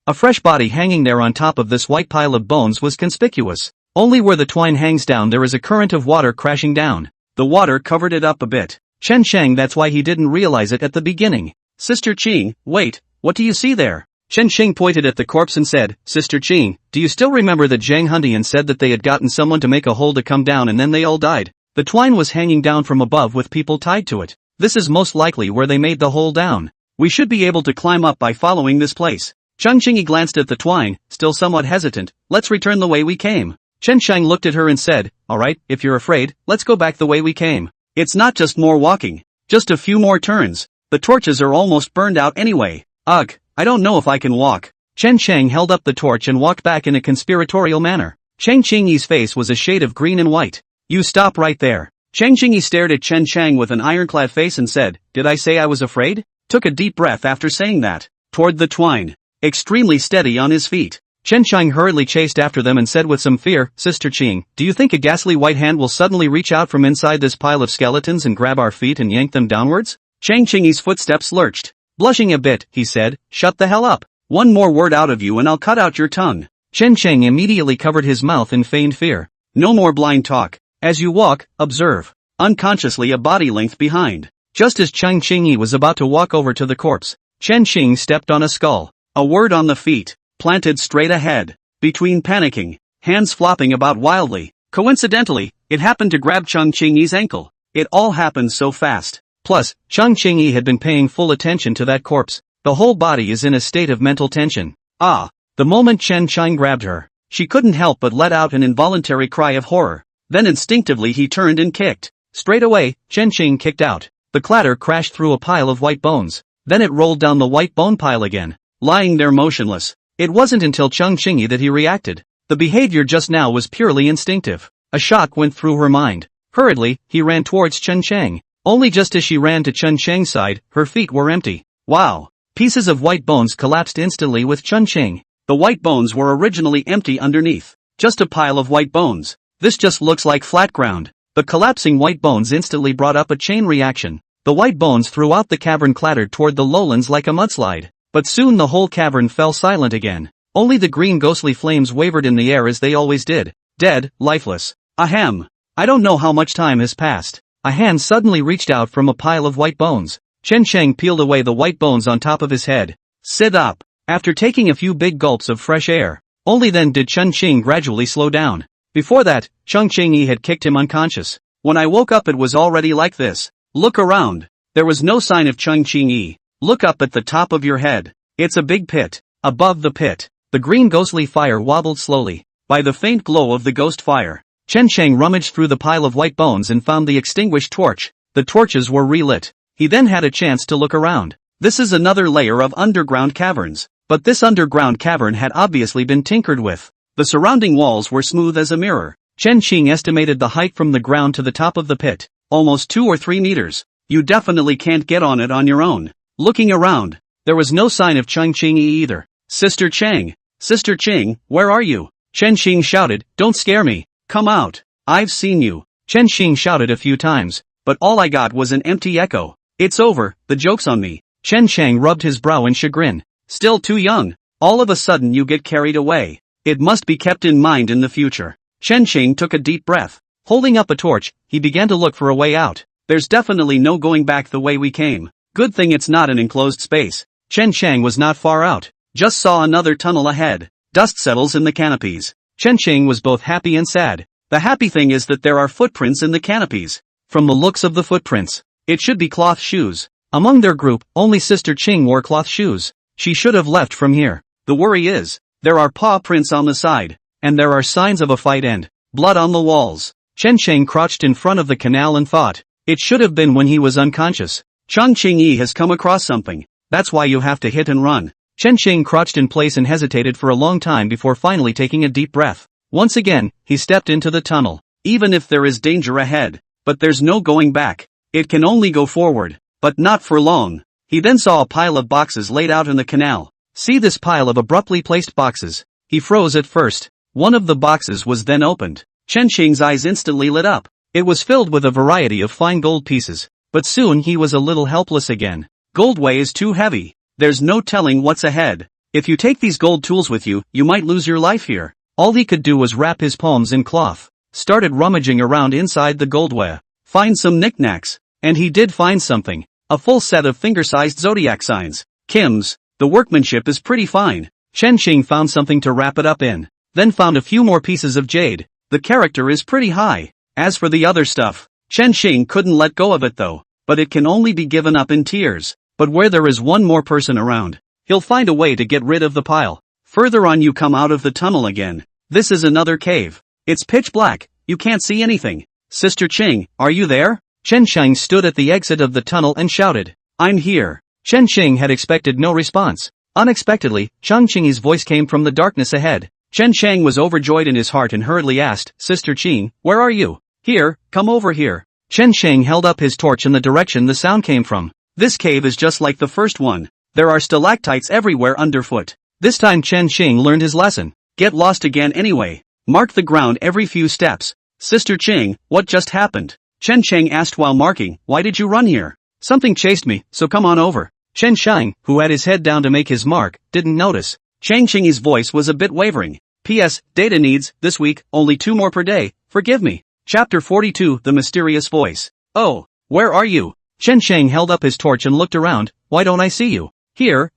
A fresh body hanging there on top of this white pile of bones was conspicuous. Only where the twine hangs down there is a current of water crashing down. The water covered it up a bit. Chen Qing, that's why he didn't realize it at the beginning. Sister Qing, wait, what do you see there? Chen Qing pointed at the corpse and said, Sister Qing, do you still remember that Zhang Hundian said that they had gotten someone to make a hole to come down and then they all died? The twine was hanging down from above with people tied to it. This is most likely where they made the hole down. We should be able to climb up by following this place. Chen Qing glanced at the twine, still somewhat hesitant. Let's return the way we came. Chen Qing looked at her and said, alright, if you're afraid, let's go back the way we came. It's not just more walking. Just a few more turns. The torches are almost burned out anyway. Ugh, I don't know if I can walk. Chen Qing held up the torch and walked back in a conspiratorial manner. Chen Qing's face was a shade of green and white. You stop right there. Chen Qing stared at Chen Qing with an ironclad face and said, did I say I was afraid? Took a deep breath after saying that. Toward the twine. Extremely steady on his feet. Chen Qing hurriedly chased after them and said with some fear, Sister Qing, do you think a ghastly white hand will suddenly reach out from inside this pile of skeletons and grab our feet and yank them downwards? Chen Qing's footsteps lurched. Blushing a bit, he said, shut the hell up. One more word out of you and I'll cut out your tongue. Chen Qing immediately covered his mouth in feigned fear. No more blind talk. As you walk, observe. Unconsciously a body length behind. Just as Chen Qing was about to walk over to the corpse, Chen Qing stepped on a skull. A word on the feet, planted straight ahead. Between panicking, hands flopping about wildly. Coincidentally, it happened to grab Chen Qing's ankle. It all happened so fast. Plus, Chen Qing had been paying full attention to that corpse. The whole body is in a state of mental tension. The moment Chen Qing grabbed her, she couldn't help but let out an involuntary cry of horror. Then instinctively he turned and kicked. Straight away, Chen Qing kicked out. The clatter crashed through a pile of white bones. Then it rolled down the white bone pile again, lying there motionless. It wasn't until Chen Qing that he reacted. The behavior just now was purely instinctive. A shock went through her mind. Hurriedly, he ran towards Chen Qing. Only just as she ran to Chen Qing's side, her feet were empty. Wow! Pieces of white bones collapsed instantly with Chen Qing. The white bones were originally empty underneath. Just a pile of white bones. This just looks like flat ground. The collapsing white bones instantly brought up a chain reaction. The white bones throughout the cavern clattered toward the lowlands like a mudslide. But soon the whole cavern fell silent again. Only the green ghostly flames wavered in the air as they always did. Dead, lifeless. Ahem. I don't know how much time has passed. A hand suddenly reached out from a pile of white bones. Chen Qing peeled away the white bones on top of his head. Sit up. After taking a few big gulps of fresh air, only then did Chen Qing gradually slow down. Before that, Chen Qing had kicked him unconscious. When I woke up it was already like this. Look around. There was no sign of Chen Qing. Look up at the top of your head. It's a big pit. Above the pit, the green ghostly fire wobbled slowly. by the faint glow of the ghost fire. Chen Sheng rummaged through the pile of white bones and found the extinguished torch. The torches were relit. He then had a chance to look around. This is another layer of underground caverns. But this underground cavern had obviously been tinkered with. The surrounding walls were smooth as a mirror. Chen Sheng estimated the height from the ground to the top of the pit. Almost 2 or 3 meters. You definitely can't get on it on your own. Looking around, there was no sign of Cheng Qing either. Sister Cheng, where are you? Chen Sheng shouted, don't scare me. Come out, I've seen you. Chen Sheng shouted a few times, but all I got was an empty echo. It's over, the joke's on me. Chen Sheng rubbed his brow in chagrin. Still too young. All of a sudden you get carried away. It must be kept in mind in the future. Chen Sheng took a deep breath. Holding up a torch, he began to look for a way out. There's definitely no going back the way we came. Good thing it's not an enclosed space. Chen Sheng was not far out. Just saw another tunnel ahead. Dust settles in the canopies. Chen Sheng was both happy and sad. The happy thing is that there are footprints in the canopies. From the looks of the footprints, it should be cloth shoes. Among their group, only Sister Ching wore cloth shoes. She should have left from here. The worry is, there are paw prints on the side, and there are signs of a fight and blood on the walls. Chen Sheng crouched in front of the canal and thought, it should have been when he was unconscious. Chang Qingyi has come across something. That's why you have to hit and run. Chen Sheng crouched in place and hesitated for a long time before finally taking a deep breath. Once again, he stepped into the tunnel. Even if there is danger ahead, but there's no going back. It can only go forward, but not for long. He then saw a pile of boxes laid out in the canal. See this pile of abruptly placed boxes. He froze at first. One of the boxes was then opened. Chen Sheng's eyes instantly lit up. It was filled with a variety of fine gold pieces, but soon he was a little helpless again. Gold weight is too heavy. There's no telling what's ahead. If you take these gold tools with you, you might lose your life here. All he could do was wrap his palms in cloth. Started rummaging around inside the goldware. Find some knickknacks. And he did find something. A full set of finger-sized zodiac signs. Kim's. The workmanship is pretty fine. Chen Sheng found something to wrap it up in. Then found a few more pieces of jade. The character is pretty high. As for the other stuff, Chen Sheng couldn't let go of it though. But it can only be given up in tears. But where there is one more person around, he'll find a way to get rid of the pile. Further on you come out of the tunnel again. This is another cave. It's pitch black. You can't see anything. Sister Ching, are you there? Chen Sheng stood at the exit of the tunnel and shouted, I'm here. Chen Sheng had expected no response. Unexpectedly, Chang Qingyi's voice came from the darkness ahead. Chen Sheng was overjoyed in his heart and hurriedly asked, Sister Qing, where are you? Here, come over here. Chen Sheng held up his torch in the direction the sound came from. This cave is just like the first one. There are stalactites everywhere underfoot. This time Chen Sheng learned his lesson. Get lost again anyway. Mark the ground every few steps. Sister Ching, what just happened? Chen Sheng asked while marking, why did you run here? Something chased me, so come on over. Chen Sheng, who had his head down to make his mark, didn't notice. Chang Qingyi's voice was a bit wavering. P.S. Data needs, this week, only 2 more per day, forgive me. Chapter 42, The Mysterious Voice. Oh, where are you? Chen Sheng held up his torch and looked around, why don't I see you? Here.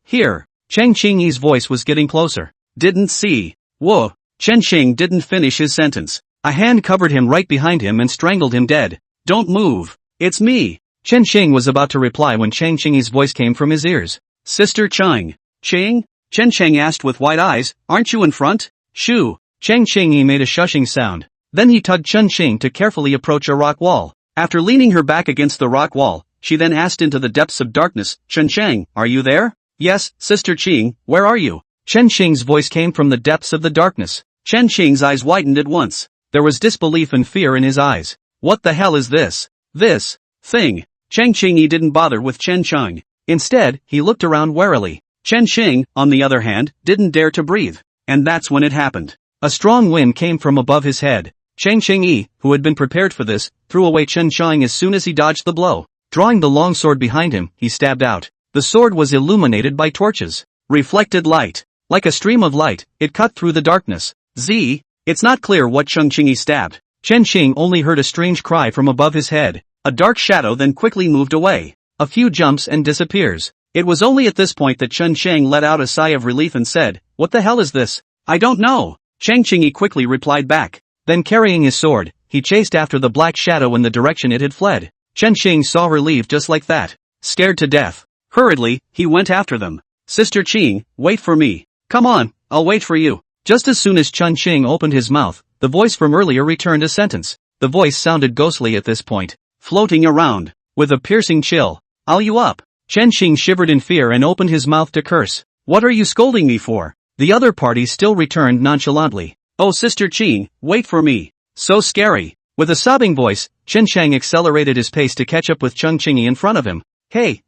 Chang Qingyi's voice was getting closer. Didn't see. Whoa. Chen Sheng didn't finish his sentence. A hand covered him right behind him and strangled him dead. Don't move. It's me. Chen Sheng was about to reply when Chang Qingyi's voice came from his ears. Sister Chang. Ching? Chen Sheng asked with wide eyes, aren't you in front? Shoo. Chang Qingyi made a shushing sound. Then he tugged Chen Sheng to carefully approach a rock wall. After leaning her back against the rock wall, she then asked into the depths of darkness, Chen Sheng, are you there? Yes, Sister Qing, where are you? Chen Sheng's voice came from the depths of the darkness. Chen Sheng's eyes widened at once. There was disbelief and fear in his eyes. What the hell is this? This thing. Chang Qingyi didn't bother with Chen Sheng. Instead, he looked around warily. Chen Sheng, on the other hand, didn't dare to breathe. And that's when it happened. A strong wind came from above his head. Chang Qingyi, who had been prepared for this, threw away Chen Sheng as soon as he dodged the blow. Drawing the long sword behind him, he stabbed out. The sword was illuminated by torches. Reflected light. Like a stream of light, it cut through the darkness. It's not clear what Chang Qingyi stabbed. Chen Sheng only heard a strange cry from above his head. A dark shadow then quickly moved away. A few jumps and disappears. It was only at this point that Chen Sheng let out a sigh of relief and said, what the hell is this? I don't know. Chang Qingyi quickly replied back. Then carrying his sword, he chased after the black shadow in the direction it had fled. Chen Sheng saw her leave just like that. Scared to death. Hurriedly, he went after them. Sister Qing, wait for me. Come on, I'll wait for you. Just as soon as Chun Ching opened his mouth, the voice from earlier returned a sentence. The voice sounded ghostly at this point, floating around, with a piercing chill. "I'll you up." Chen Xing shivered in fear and opened his mouth to curse. "What are you scolding me for?" The other party still returned nonchalantly. "Oh Sister Ching, wait for me. So scary." With a sobbing voice, Chen Chang accelerated his pace to catch up with Chung Chingy in front of him. Hey,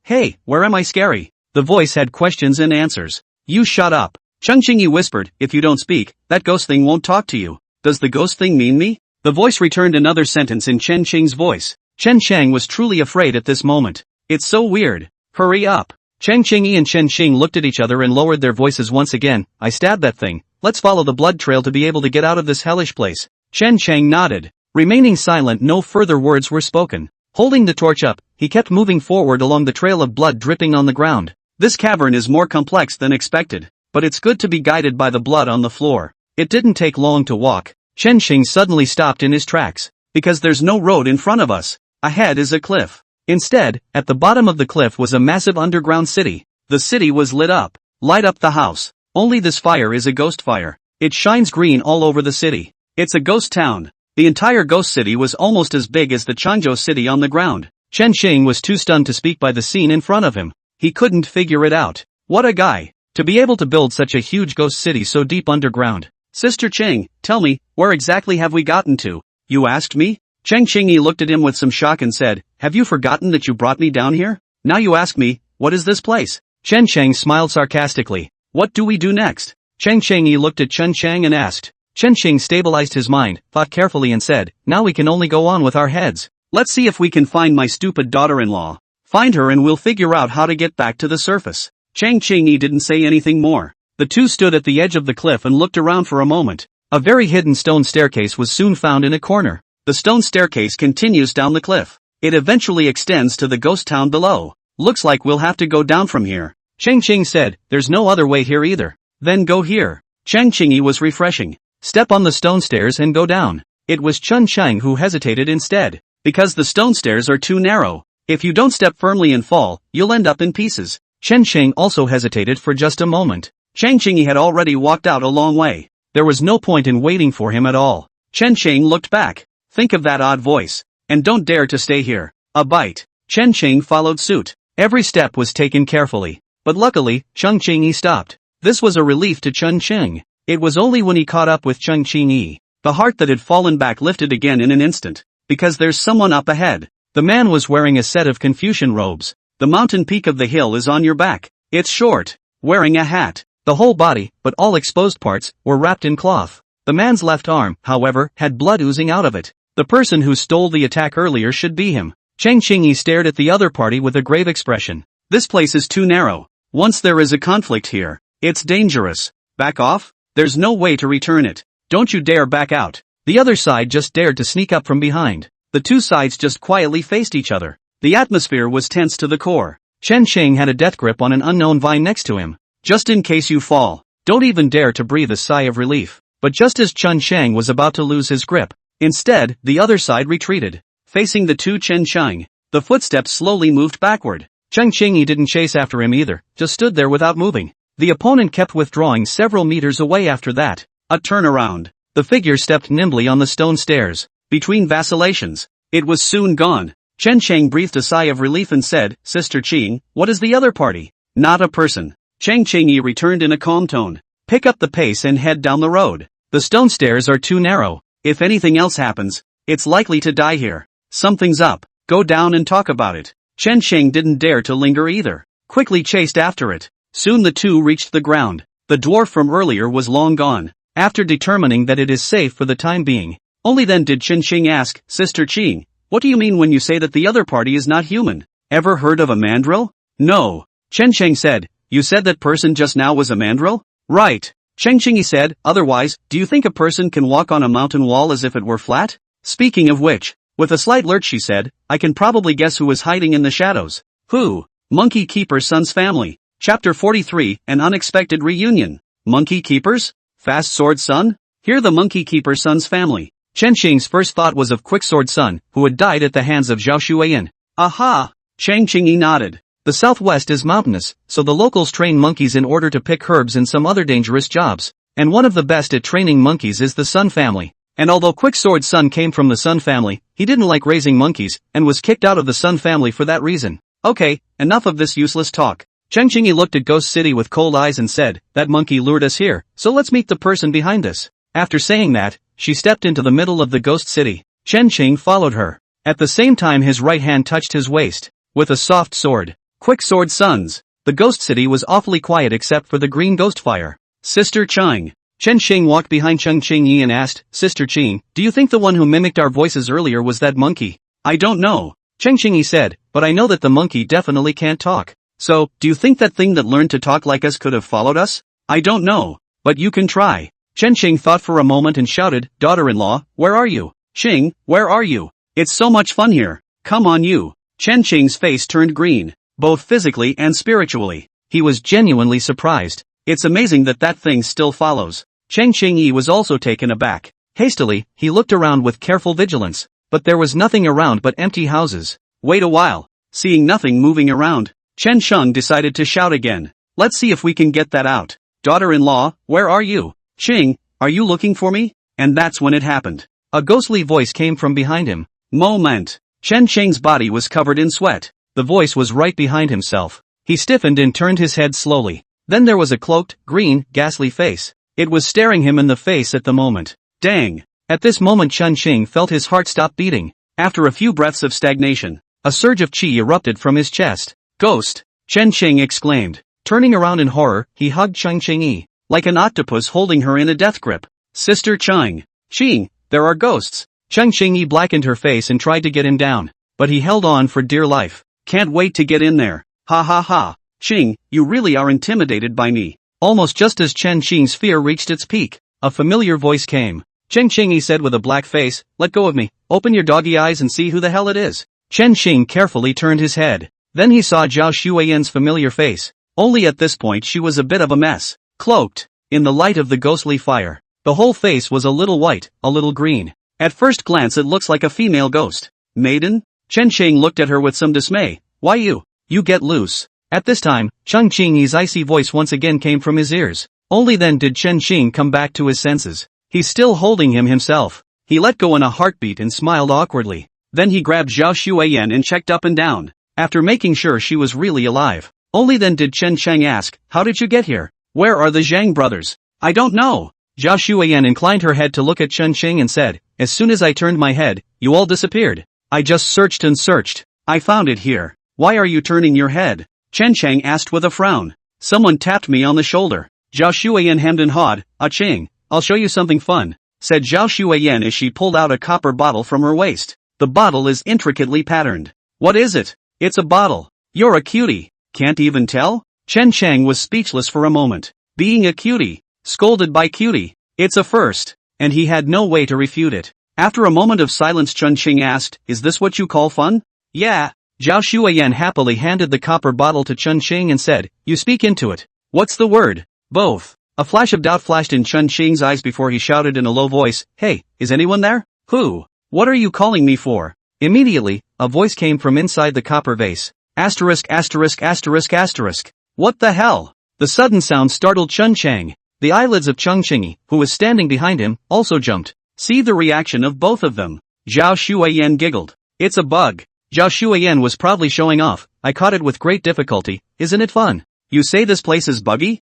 where am I scary?" The voice had questions and answers. "You shut up." Chung Chingy whispered, "If you don't speak, that ghost thing won't talk to you." "Does the ghost thing mean me?" The voice returned another sentence in Chen Ching's voice. Chen Chang was truly afraid at this moment. "It's so weird. Hurry up." Chen Chingy and Chen Xing looked at each other and lowered their voices once again. "I stabbed that thing. Let's follow the blood trail to be able to get out of this hellish place." Chen Chang nodded. Remaining silent, no further words were spoken. Holding the torch up, he kept moving forward along the trail of blood dripping on the ground. This cavern is more complex than expected, but it's good to be guided by the blood on the floor. It didn't take long to walk. Chen Xing suddenly stopped in his tracks. "Because there's no road in front of us. Ahead is a cliff." Instead, at the bottom of the cliff was a massive underground city. The city was lit up. "Light up the house." Only this fire is a ghost fire. It shines green all over the city. It's a ghost town. The entire ghost city was almost as big as the Changzhou city on the ground. Chen Xing was too stunned to speak by the scene in front of him. He couldn't figure it out. What a guy, to be able to build such a huge ghost city so deep underground. "Sister Ching, tell me, where exactly have we gotten to?" "You asked me?" Cheng Chingy looked at him with some shock and said, "Have you forgotten that you brought me down here? Now you ask me, what is this place?" Chen Cheng smiled sarcastically. "What do we do next?" Cheng Chingy looked at Chen Cheng and asked. Chen Cheng stabilized his mind, thought carefully and said, "Now we can only go on with our heads. Let's see if we can find my stupid daughter-in-law. Find her and we'll figure out how to get back to the surface." Cheng Chingy didn't say anything more. The two stood at the edge of the cliff and looked around for a moment. A very hidden stone staircase was soon found in a corner. The stone staircase continues down the cliff. It eventually extends to the ghost town below. "Looks like we'll have to go down from here." Cheng Ching said, "There's no other way here either." "Then go here." Cheng Chingy was refreshing. "Step on the stone stairs and go down." It was Chun Chang who hesitated instead. "Because the stone stairs are too narrow. If you don't step firmly and fall, you'll end up in pieces." Chen Ching also hesitated for just a moment. Cheng Chingy had already walked out a long way. There was no point in waiting for him at all. Chen Ching looked back. "Think of that odd voice. And don't dare to stay here. A bite." Chen Ching followed suit. Every step was taken carefully. But luckily, Chung Ching-yi stopped. This was a relief to Chun Ching. It was only when he caught up with Chung Ching-yi. The heart that had fallen back lifted again in an instant. Because there's someone up ahead. The man was wearing a set of Confucian robes. The mountain peak of the hill is on your back. It's short. Wearing a hat. The whole body, but all exposed parts, were wrapped in cloth. The man's left arm, however, had blood oozing out of it. The person who stole the attack earlier should be him. Cheng Chingyi stared at the other party with a grave expression. "This place is too narrow. Once there is a conflict here, it's dangerous. Back off? There's no way to return it. Don't you dare back out." The other side just dared to sneak up from behind. The two sides just quietly faced each other. The atmosphere was tense to the core. Chen Cheng had a death grip on an unknown vine next to him. "Just in case you fall, don't even dare to breathe a sigh of relief." But just as Chun Cheng was about to lose his grip, instead, the other side retreated. Facing the two Chen Cheng, the footsteps slowly moved backward. Cheng Chingyi didn't chase after him either, just stood there without moving. The opponent kept withdrawing several meters away after that. A turnaround. The figure stepped nimbly on the stone stairs. Between vacillations, it was soon gone. Chen Cheng breathed a sigh of relief and said, "Sister Ching, what is the other party?" "Not a person." Cheng Chingyi returned in a calm tone. "Pick up the pace and head down the road. The stone stairs are too narrow. If anything else happens, it's likely to die here. Something's up. Go down and talk about it." Chen Cheng didn't dare to linger either. Quickly chased after it. Soon the two reached the ground. The dwarf from earlier was long gone. After determining that it is safe for the time being, only then did Chen Ching ask, "Sister Ching, what do you mean when you say that the other party is not human? Ever heard of a mandrill?" "No." Chen Cheng said, "You said that person just now was a mandrill?" "Right." Cheng Chingy said, "Otherwise, do you think a person can walk on a mountain wall as if it were flat?" "Speaking of which," with a slight lurch she said, "I can probably guess who is hiding in the shadows." "Who?" "Monkey Keeper's son's family." Chapter 43, An Unexpected Reunion. Monkey Keeper's? Fast Sword Son? Here the Monkey Keeper's son's family. Chen Qing's first thought was of Quicksword Son, who had died at the hands of Zhao Shuiyan. "Aha!" Cheng Qingyi nodded. The southwest is mountainous, so the locals train monkeys in order to pick herbs and some other dangerous jobs. And one of the best at training monkeys is the Sun family. And although Quicksword Sun came from the Sun family, he didn't like raising monkeys, and was kicked out of the Sun family for that reason. Okay, enough of this useless talk. Chen Qingyi looked at Ghost City with cold eyes and said, that monkey lured us here, so let's meet the person behind this. After saying that, she stepped into the middle of the Ghost City. Chen Qing followed her. At the same time his right hand touched his waist. With a soft sword. Quicksword Sons. The Ghost City was awfully quiet except for the green ghost fire. Sister Chang. Chen Qing walked behind Chen Qingyi and asked, Sister Qing, do you think the one who mimicked our voices earlier was that monkey? I don't know. Chen Qingyi said, but I know that the monkey definitely can't talk. So, do you think that thing that learned to talk like us could have followed us? I don't know. But you can try. Chen Qing thought for a moment and shouted, Daughter-in-law, where are you? Qing, where are you? It's so much fun here. Come on you. Chen Qing's face turned green, both physically and spiritually. He was genuinely surprised. It's amazing that that thing still follows. Chen Qingyi was also taken aback. Hastily, he looked around with careful vigilance. But there was nothing around but empty houses. Wait a while. Seeing nothing moving around, Chen Sheng decided to shout again. Let's see if we can get that out. Daughter-in-law, where are you? Qing, are you looking for me? And that's when it happened. A ghostly voice came from behind him. Moment. Chen Qing's body was covered in sweat. The voice was right behind himself. He stiffened and turned his head slowly. Then there was a cloaked, green, ghastly face. It was staring him in the face at the moment. Dang. At this moment Chen Qing felt his heart stop beating. After a few breaths of stagnation, a surge of qi erupted from his chest. Ghost! Chen Qing exclaimed. Turning around in horror, he hugged Chen Qingyi, like an octopus holding her in a death grip. Sister Chang. Qing, there are ghosts. Chen Qingyi blackened her face and tried to get him down. But he held on for dear life. Can't wait to get in there. Ha ha ha. Qing, you really are intimidated by me. Almost just as Chen Qing's fear reached its peak, a familiar voice came. Chen Qingyi said with a black face, let go of me, open your doggy eyes and see who the hell it is. Chen Qing carefully turned his head. Then he saw Zhao Xueyan's familiar face. Only at this point she was a bit of a mess. Cloaked, in the light of the ghostly fire. The whole face was a little white, a little green. At first glance it looks like a female ghost. Maiden? Chen Qing looked at her with some dismay. Why you? You get loose. At this time, Chen Qingyi's icy voice once again came from his ears. Only then did Chen Qing come back to his senses. He's still holding him himself. He let go in a heartbeat and smiled awkwardly. Then he grabbed Zhao Xueyan and checked up and down, after making sure she was really alive. Only then did Chen Cheng ask, how did you get here? Where are the Zhang brothers? I don't know. Zhao Xueyan inclined her head to look at Chen Qing and said, as soon as I turned my head, you all disappeared. I just searched and searched. I found it here. Why are you turning your head? Chen Cheng asked with a frown. Someone tapped me on the shoulder. Zhao Xueyan hemmed and hawed. Qing, I'll show you something fun, said Zhao Xueyan as she pulled out a copper bottle from her waist. The bottle is intricately patterned. What is it? It's a bottle. You're a cutie. Can't even tell? Chen Cheng was speechless for a moment. Being a cutie. Scolded by cutie. It's a first. And he had no way to refute it. After a moment of silence Chen Qing asked, is this what you call fun? Yeah. Zhao Xueyan happily handed the copper bottle to Chen Qing and said, you speak into it. What's the word? Both. A flash of doubt flashed in Chen Qing's eyes before he shouted in a low voice, hey, is anyone there? Who? What are you calling me for? Immediately, a voice came from inside the copper vase. Asterisk asterisk asterisk asterisk. What the hell? The sudden sound startled Chen Cheng. The eyelids of Chen Qingyi, who was standing behind him, also jumped. See the reaction of both of them. Zhao Xueyan giggled. It's a bug. Zhao Xueyan was proudly showing off. I caught it with great difficulty. Isn't it fun? You say this place is buggy?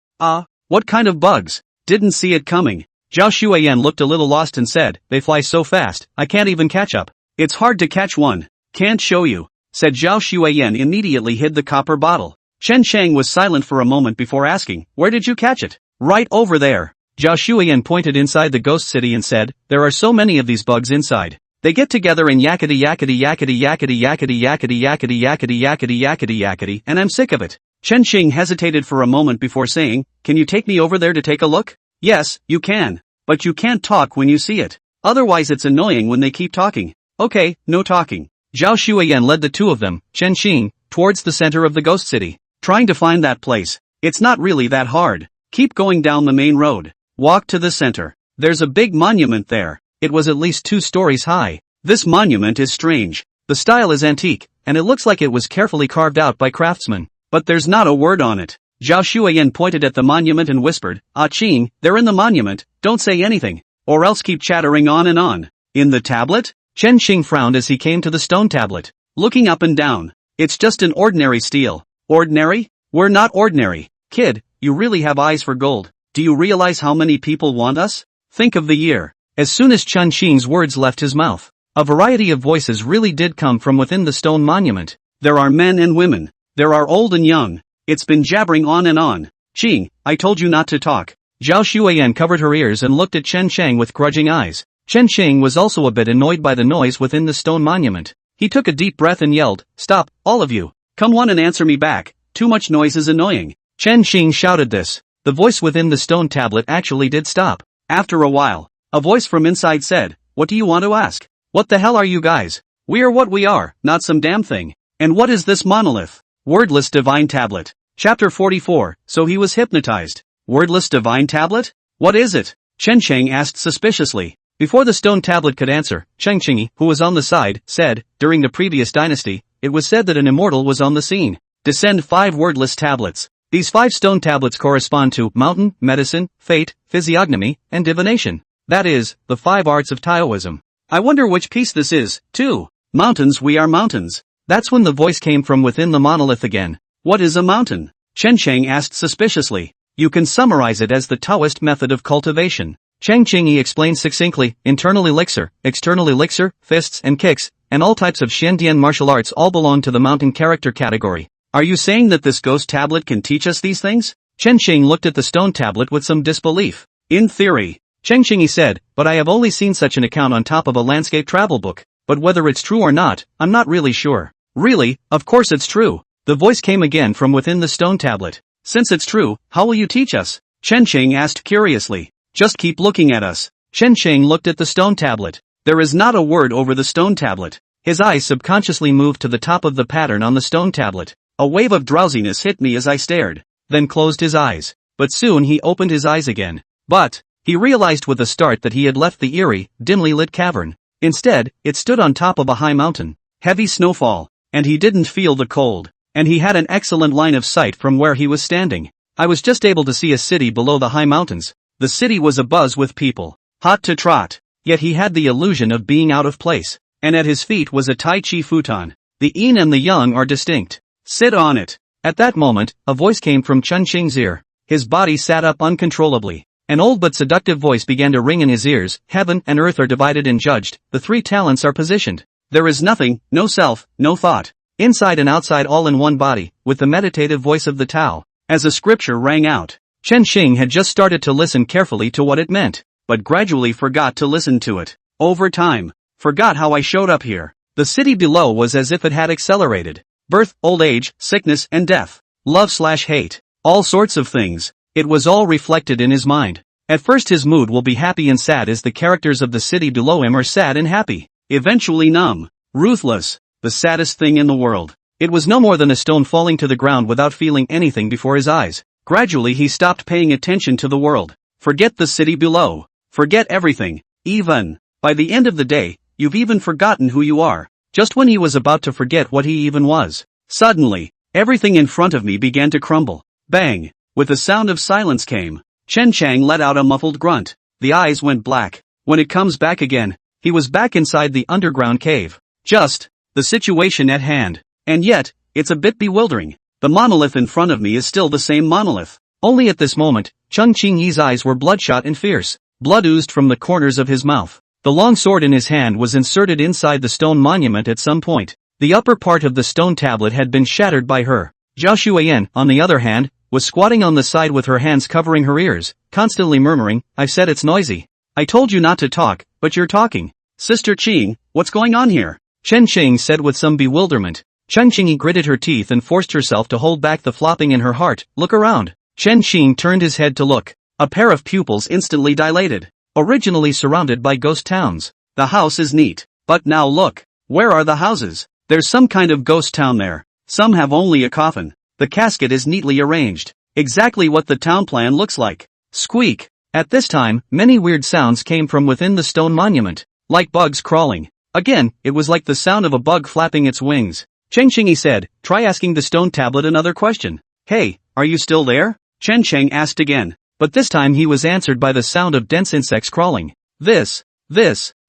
What kind of bugs? Didn't see it coming. Zhao Xueyan looked a little lost and said, they fly so fast, I can't even catch up. It's hard to catch one. Can't show you, said Zhao Xueyan immediately hid the copper bottle. Chen Cheng was silent for a moment before asking, where did you catch it? Right over there. Zhao Xueyan pointed inside the ghost city and said, there are so many of these bugs inside. They get together and yakety yakety yakety yakety yakety yakety yakety yakety yakety yakety yakety and I'm sick of it. Chen Qing hesitated for a moment before saying, can you take me over there to take a look? Yes, you can. But you can't talk when you see it. Otherwise it's annoying when they keep talking. Okay, no talking. Zhao Xueyan led the two of them, Chen Qing, towards the center of the ghost city. Trying to find that place. It's not really that hard. Keep going down the main road. Walk to the center. There's a big monument there. It was at least 2 stories high. This monument is strange. The style is antique, and it looks like it was carefully carved out by craftsmen. But there's not a word on it. Zhao Shuiyan pointed at the monument and whispered, "Ah Qing, they're in the monument, don't say anything, or else keep chattering on and on." "In the tablet?" Chen Qing frowned as he came to the stone tablet. Looking up and down. "It's just an ordinary stele." "Ordinary? We're not ordinary. Kid, you really have eyes for gold. Do you realize how many people want us? Think of the year." As soon as Chen Qing's words left his mouth, a variety of voices really did come from within the stone monument. "There are men and women. There are old and young. It's been jabbering on and on. Qing, I told you not to talk." Zhao Shuiyan covered her ears and looked at Chen Chang with grudging eyes. Chen Qing was also a bit annoyed by the noise within the stone monument. He took a deep breath and yelled, "Stop, all of you. Come on and answer me back. Too much noise is annoying." Chen Qing shouted this. The voice within the stone tablet actually did stop. After a while, a voice from inside said, "What do you want to ask?" "What the hell are you guys?" "We're what we are, not some damn thing." "And what is this monolith?" "Wordless divine tablet." Chapter 44, so he was hypnotized. "Wordless divine tablet? What is it?" Chen Cheng asked suspiciously. Before the stone tablet could answer, Cheng Qingyi, who was on the side, said, "During the previous dynasty, it was said that an immortal was on the scene. Descend 5 wordless tablets. These 5 stone tablets correspond to mountain, medicine, fate, physiognomy, and divination. That is, the 5 arts of Taoism." "I wonder which piece this is, too." "Mountains, we are mountains." That's when the voice came from within the monolith again. "What is a mountain?" Chen Cheng asked suspiciously. "You can summarize it as the Taoist method of cultivation." Cheng Qingyi explained succinctly, internal elixir, external elixir, fists and kicks, and all types of Xiandian martial arts all belong to the mountain character category. "Are you saying that this ghost tablet can teach us these things?" Chen Qing looked at the stone tablet with some disbelief. "In theory," Cheng Qingyi said, "but I have only seen such an account on top of a landscape travel book. But whether it's true or not, I'm not really sure." "Really? Of course it's true." The voice came again from within the stone tablet. "Since it's true, how will you teach us?" Chen Cheng asked curiously. "Just keep looking at us." Chen Cheng looked at the stone tablet. There is not a word over the stone tablet. His eyes subconsciously moved to the top of the pattern on the stone tablet. A wave of drowsiness hit me as I stared. Then closed his eyes. But soon he opened his eyes again. But he realized with a start that he had left the eerie, dimly lit cavern. Instead, it stood on top of a high mountain. Heavy snowfall, and he didn't feel the cold. And he had an excellent line of sight from where he was standing. I was just able to see a city below the high mountains. The city was abuzz with people, hot to trot, yet he had the illusion of being out of place. And at his feet was a Tai Chi futon. The yin and the yang are distinct. "Sit on it." At that moment, a voice came from Chen Qing's ear. His body sat up uncontrollably. An old but seductive voice began to ring in his ears. "Heaven and earth are divided and judged. The 3 talents are positioned. There is nothing, no self, no thought. Inside and outside all in one body, with the meditative voice of the Tao." As a scripture rang out. Chen Qing had just started to listen carefully to what it meant, but gradually forgot to listen to it. Over time, forgot how I showed up here. The city below was as if it had accelerated. Birth, old age, sickness and death. Love/hate. All sorts of things. It was all reflected in his mind. At first his mood will be happy and sad as the characters of the city below him are sad and happy. Eventually numb. Ruthless. The saddest thing in the world. It was no more than a stone falling to the ground without feeling anything before his eyes. Gradually he stopped paying attention to the world. Forget the city below. Forget everything. Even, by the end of the day, you've even forgotten who you are. Just when he was about to forget what he even was, suddenly, everything in front of me began to crumble. Bang! With the sound of silence came. Chen Chang let out a muffled grunt. The eyes went black. When it comes back again, he was back inside the underground cave. Just, the situation at hand. And yet, it's a bit bewildering. The monolith in front of me is still the same monolith. Only at this moment, Chen Qingyi's eyes were bloodshot and fierce. Blood oozed from the corners of his mouth. The long sword in his hand was inserted inside the stone monument at some point. The upper part of the stone tablet had been shattered by her. Zhao Shuiyan, on the other hand, was squatting on the side with her hands covering her ears, constantly murmuring, "I've said it's noisy. I told you not to talk, but you're talking." "Sister Qing, what's going on here?" Chen Qing said with some bewilderment. Chen Qingyi gritted her teeth and forced herself to hold back the flopping in her heart. "Look around." Chen Qing turned his head to look. A pair of pupils instantly dilated. Originally surrounded by ghost towns. The house is neat. But now look. Where are the houses? There's some kind of ghost town there. Some have only a coffin. The casket is neatly arranged. Exactly what the town plan looks like. Squeak. At this time, many weird sounds came from within the stone monument. Like bugs crawling. Again, it was like the sound of a bug flapping its wings. Cheng Qingyi said, "Try asking the stone tablet another question." "Hey, are you still there? Chen Cheng asked again, but this time he was answered by the sound of dense insects crawling. This.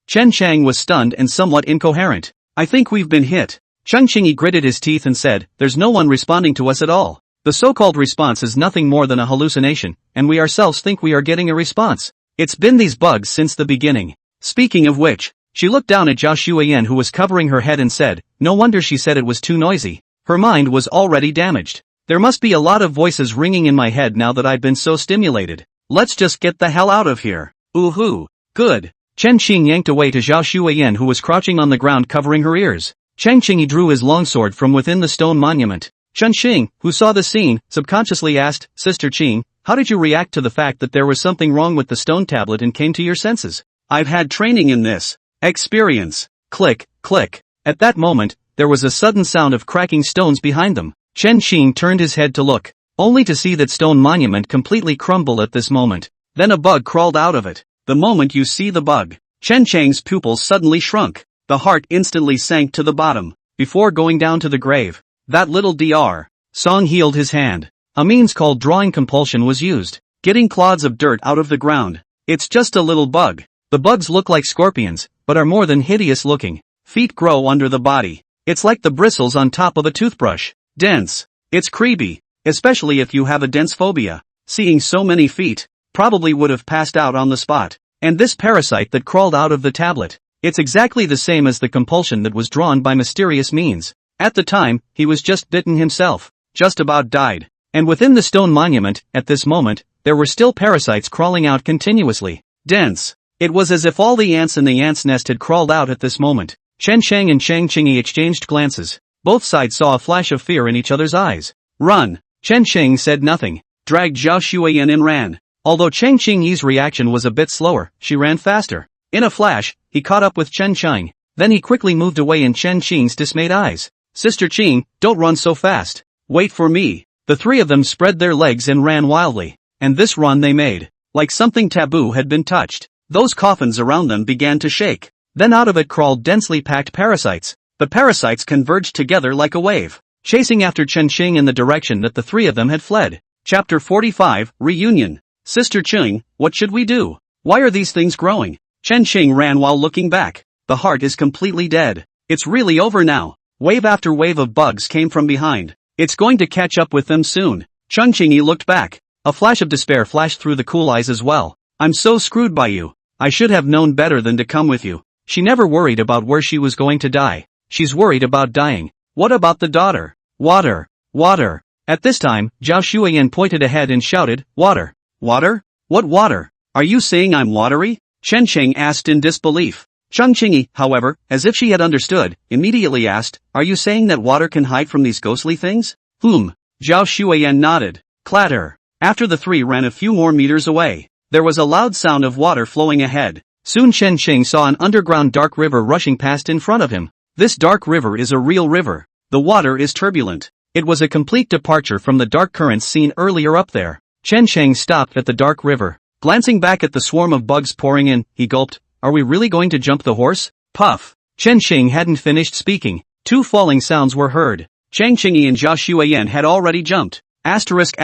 Chen Cheng was stunned and somewhat incoherent. I think we've been hit. Cheng Qingyi gritted his teeth and said, there's no one responding to us at all. The so-called response is nothing more than a hallucination, and we ourselves think we are getting a response. It's been these bugs since the beginning. Speaking of which, she looked down at Zhao Xueyan who was covering her head and said, no wonder she said it was too noisy. Her mind was already damaged. There must be a lot of voices ringing in my head now that I've been so stimulated. Let's just get the hell out of here. Ooh-hoo. Good. Chen Qing yanked away to Zhao Xueyan who was crouching on the ground covering her ears. Cheng Qingyi drew his longsword from within the stone monument. Chen Xing, who saw the scene, subconsciously asked, Sister Qing, how did you react to the fact that there was something wrong with the stone tablet and came to your senses? I've had training in this. Experience. Click, click. At that moment, there was a sudden sound of cracking stones behind them. Chen Xing turned his head to look, only to see that stone monument completely crumble at this moment. Then a bug crawled out of it. The moment you see the bug, Chen Cheng's pupils suddenly shrunk. The heart instantly sank to the bottom, before going down to the grave. That little Dr. Song healed his hand. A means called drawing compulsion was used, getting clods of dirt out of the ground. It's just a little bug. The bugs look like scorpions, but are more than hideous looking. Feet grow under the body. It's like the bristles on top of a toothbrush. Dense. It's creepy, especially if you have a dense phobia. Seeing so many feet, probably would have passed out on the spot. And this parasite that crawled out of the tablet. It's exactly the same as the compulsion that was drawn by mysterious means. At the time, he was just bitten himself, just about died. And within the stone monument, at this moment, there were still parasites crawling out continuously. Dense. It was as if all the ants in the ants' nest had crawled out at this moment. Chen Sheng and Cheng Qingyi exchanged glances. Both sides saw a flash of fear in each other's eyes. Run! Chen Sheng said nothing, dragged Zhao Xueyan and ran. Although Cheng Qingyi's reaction was a bit slower, she ran faster. In a flash, he caught up with Chen Cheng. Then he quickly moved away in Chen Qing's dismayed eyes. Sister Qing, don't run so fast. Wait for me. The three of them spread their legs and ran wildly. And this run they made, like something taboo had been touched. Those coffins around them began to shake. Then out of it crawled densely packed parasites. The parasites converged together like a wave, chasing after Chen Qing in the direction that the three of them had fled. Chapter 45, Reunion. Sister Qing, what should we do? Why are these things growing? Chen Qing ran while looking back. The heart is completely dead. It's really over now. Wave after wave of bugs came from behind. It's going to catch up with them soon. Chen Qingyi looked back. A flash of despair flashed through the cool eyes as well. I'm so screwed by you. I should have known better than to come with you. She never worried about where she was going to die. She's worried about dying. What about the daughter? Water. Water. At this time, Zhao Xueyan pointed ahead and shouted, Water. Water? What water? Are you saying I'm watery? Chen Cheng asked in disbelief. Cheng Qingyi, however, as if she had understood, immediately asked, are you saying that water can hide from these ghostly things? Zhao Xueyan nodded. Clatter. After the three ran a few more meters away, there was a loud sound of water flowing ahead. Soon Chen Qing saw an underground dark river rushing past in front of him. This dark river is a real river. The water is turbulent. It was a complete departure from the dark currents seen earlier up there. Chen Qing stopped at the dark river. Glancing back at the swarm of bugs pouring in, he gulped, are we really going to jump the horse? Puff. Chen Qing hadn't finished speaking. Two falling sounds were heard. Cheng Qingyi and Zhao Xueyan had already jumped. Asterisk.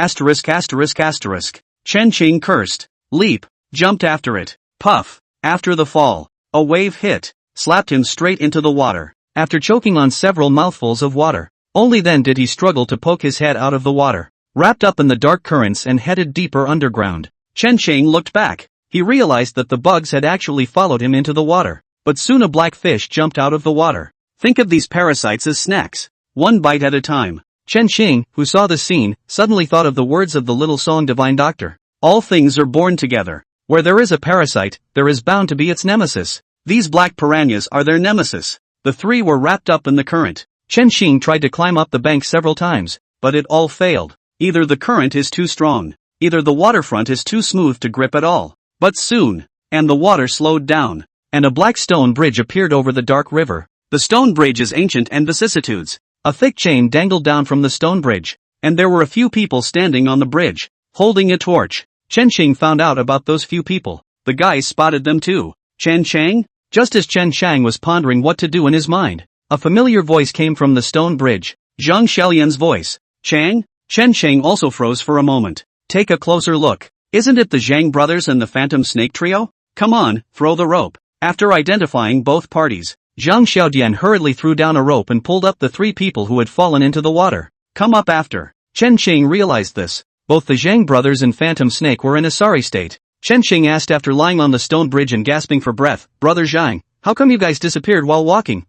Chen Qing cursed. Leap. Jumped after it. Puff. After the fall, a wave hit, slapped him straight into the water. After choking on several mouthfuls of water, only then did he struggle to poke his head out of the water, wrapped up in the dark currents and headed deeper underground. Chen Qing looked back. He realized that the bugs had actually followed him into the water. But soon a black fish jumped out of the water. Think of these parasites as snacks, one bite at a time. Chen Qing, who saw the scene, suddenly thought of the words of the little song Divine Doctor. All things are born together. Where there is a parasite, there is bound to be its nemesis. These black piranhas are their nemesis. The three were wrapped up in the current. Chen Qing tried to climb up the bank several times, but it all failed. Either the current is too strong, either the waterfront is too smooth to grip at all. But soon, and the water slowed down, and a black stone bridge appeared over the dark river. The stone bridge is ancient and vicissitudes. A thick chain dangled down from the stone bridge, and there were a few people standing on the bridge, holding a torch. Chen Qing found out about those few people. The guys spotted them too. Chen Chang? Just as Chen Chang was pondering what to do in his mind, a familiar voice came from the stone bridge. Zhang Xiaolian's voice. Chang? Chen Sheng also froze for a moment. Take a closer look. Isn't it the Zhang brothers and the Phantom Snake trio? Come on, throw the rope. After identifying both parties, Zhang Xiaodian hurriedly threw down a rope and pulled up the 3 people who had fallen into the water. Come up after. Chen Sheng realized this. Both the Zhang brothers and Phantom Snake were in a sorry state. Chen Sheng asked after lying on the stone bridge and gasping for breath, Brother Zhang, how come you guys disappeared while walking?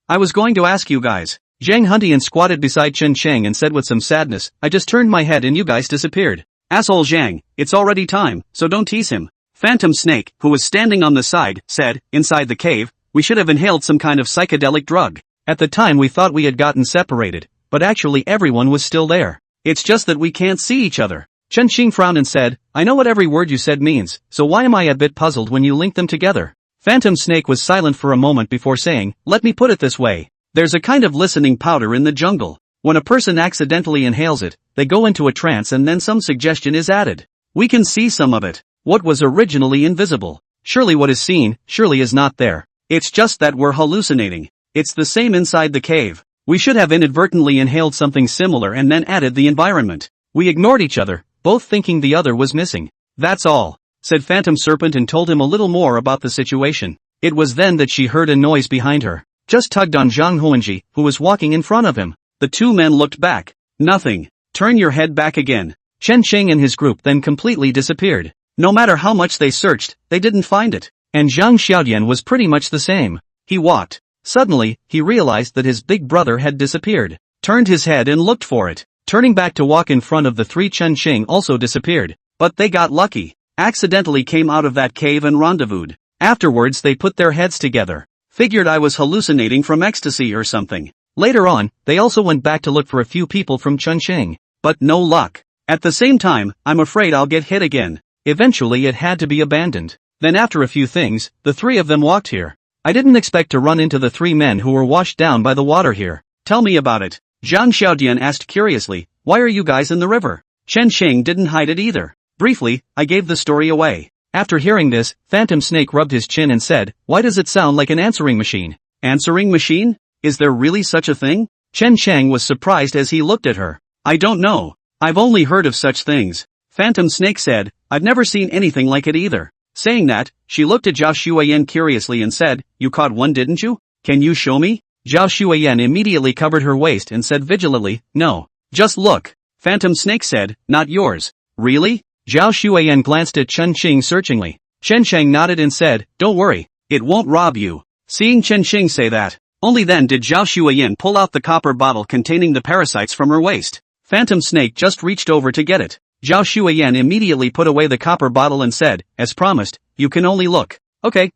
I was going to ask you guys. Zhang Huntian squatted beside Chen Sheng and said with some sadness, I just turned my head and you guys disappeared. Asshole Zhang, it's already time, so don't tease him. Phantom Snake, who was standing on the side, said, inside the cave, we should have inhaled some kind of psychedelic drug. At the time we thought we had gotten separated, but actually everyone was still there. It's just that we can't see each other. Chen Sheng frowned and said, I know what every word you said means, so why am I a bit puzzled when you link them together? Phantom Snake was silent for a moment before saying, let me put it this way. There's a kind of listening powder in the jungle. When a person accidentally inhales it, they go into a trance and then some suggestion is added. We can see some of it. What was originally invisible. Surely what is seen, surely is not there. It's just that we're hallucinating. It's the same inside the cave. We should have inadvertently inhaled something similar and then added the environment. We ignored each other, both thinking the other was missing. That's all, said Phantom Serpent and told him a little more about the situation. It was then that she heard a noise behind her. Just tugged on Zhang Huanji, who was walking in front of him. The 2 men looked back. Nothing. Turn your head back again. Chen Sheng and his group then completely disappeared. No matter how much they searched, they didn't find it. And Zhang Xiaodian was pretty much the same. He walked. Suddenly, he realized that his big brother had disappeared. Turned his head and looked for it. Turning back to walk in front of the 3, Chen Sheng also disappeared. But they got lucky. Accidentally came out of that cave and rendezvoused. Afterwards they put their heads together. Figured I was hallucinating from ecstasy or something. Later on, they also went back to look for a few people from Chen Sheng. But no luck. At the same time, I'm afraid I'll get hit again. Eventually it had to be abandoned. Then after a few things, the 3 of them walked here. I didn't expect to run into the 3 men who were washed down by the water here. Tell me about it. Zhang Xiaodian asked curiously, why are you guys in the river? Chen Sheng didn't hide it either. Briefly, I gave the story away. After hearing this, Phantom Snake rubbed his chin and said, why does it sound like an answering machine? Answering machine? Is there really such a thing? Chen Sheng was surprised as he looked at her. I don't know. I've only heard of such things. Phantom Snake said, I've never seen anything like it either. Saying that, she looked at Zhao Shuayan curiously and said, you caught one didn't you? Can you show me? Zhao Shuayan immediately covered her waist and said vigilantly, no. Just look. Phantom Snake said, not yours. Really? Zhao Shuayan glanced at Chen Sheng searchingly. Chen Sheng nodded and said, don't worry. It won't rob you. Seeing Chen Sheng say that, only then did Zhao Shuayan pull out the copper bottle containing the parasites from her waist. Phantom Snake just reached over to get it. Zhao Shuayan immediately put away the copper bottle and said, as promised, you can only look. Okay,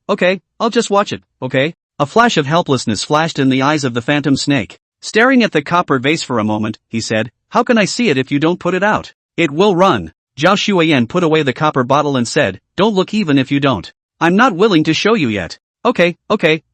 I'll just watch it, okay? A flash of helplessness flashed in the eyes of the Phantom Snake. Staring at the copper vase for a moment, he said, how can I see it if you don't put it out? It will run. Zhao Shuayan put away the copper bottle and said, don't look even if you don't. I'm not willing to show you yet. Okay,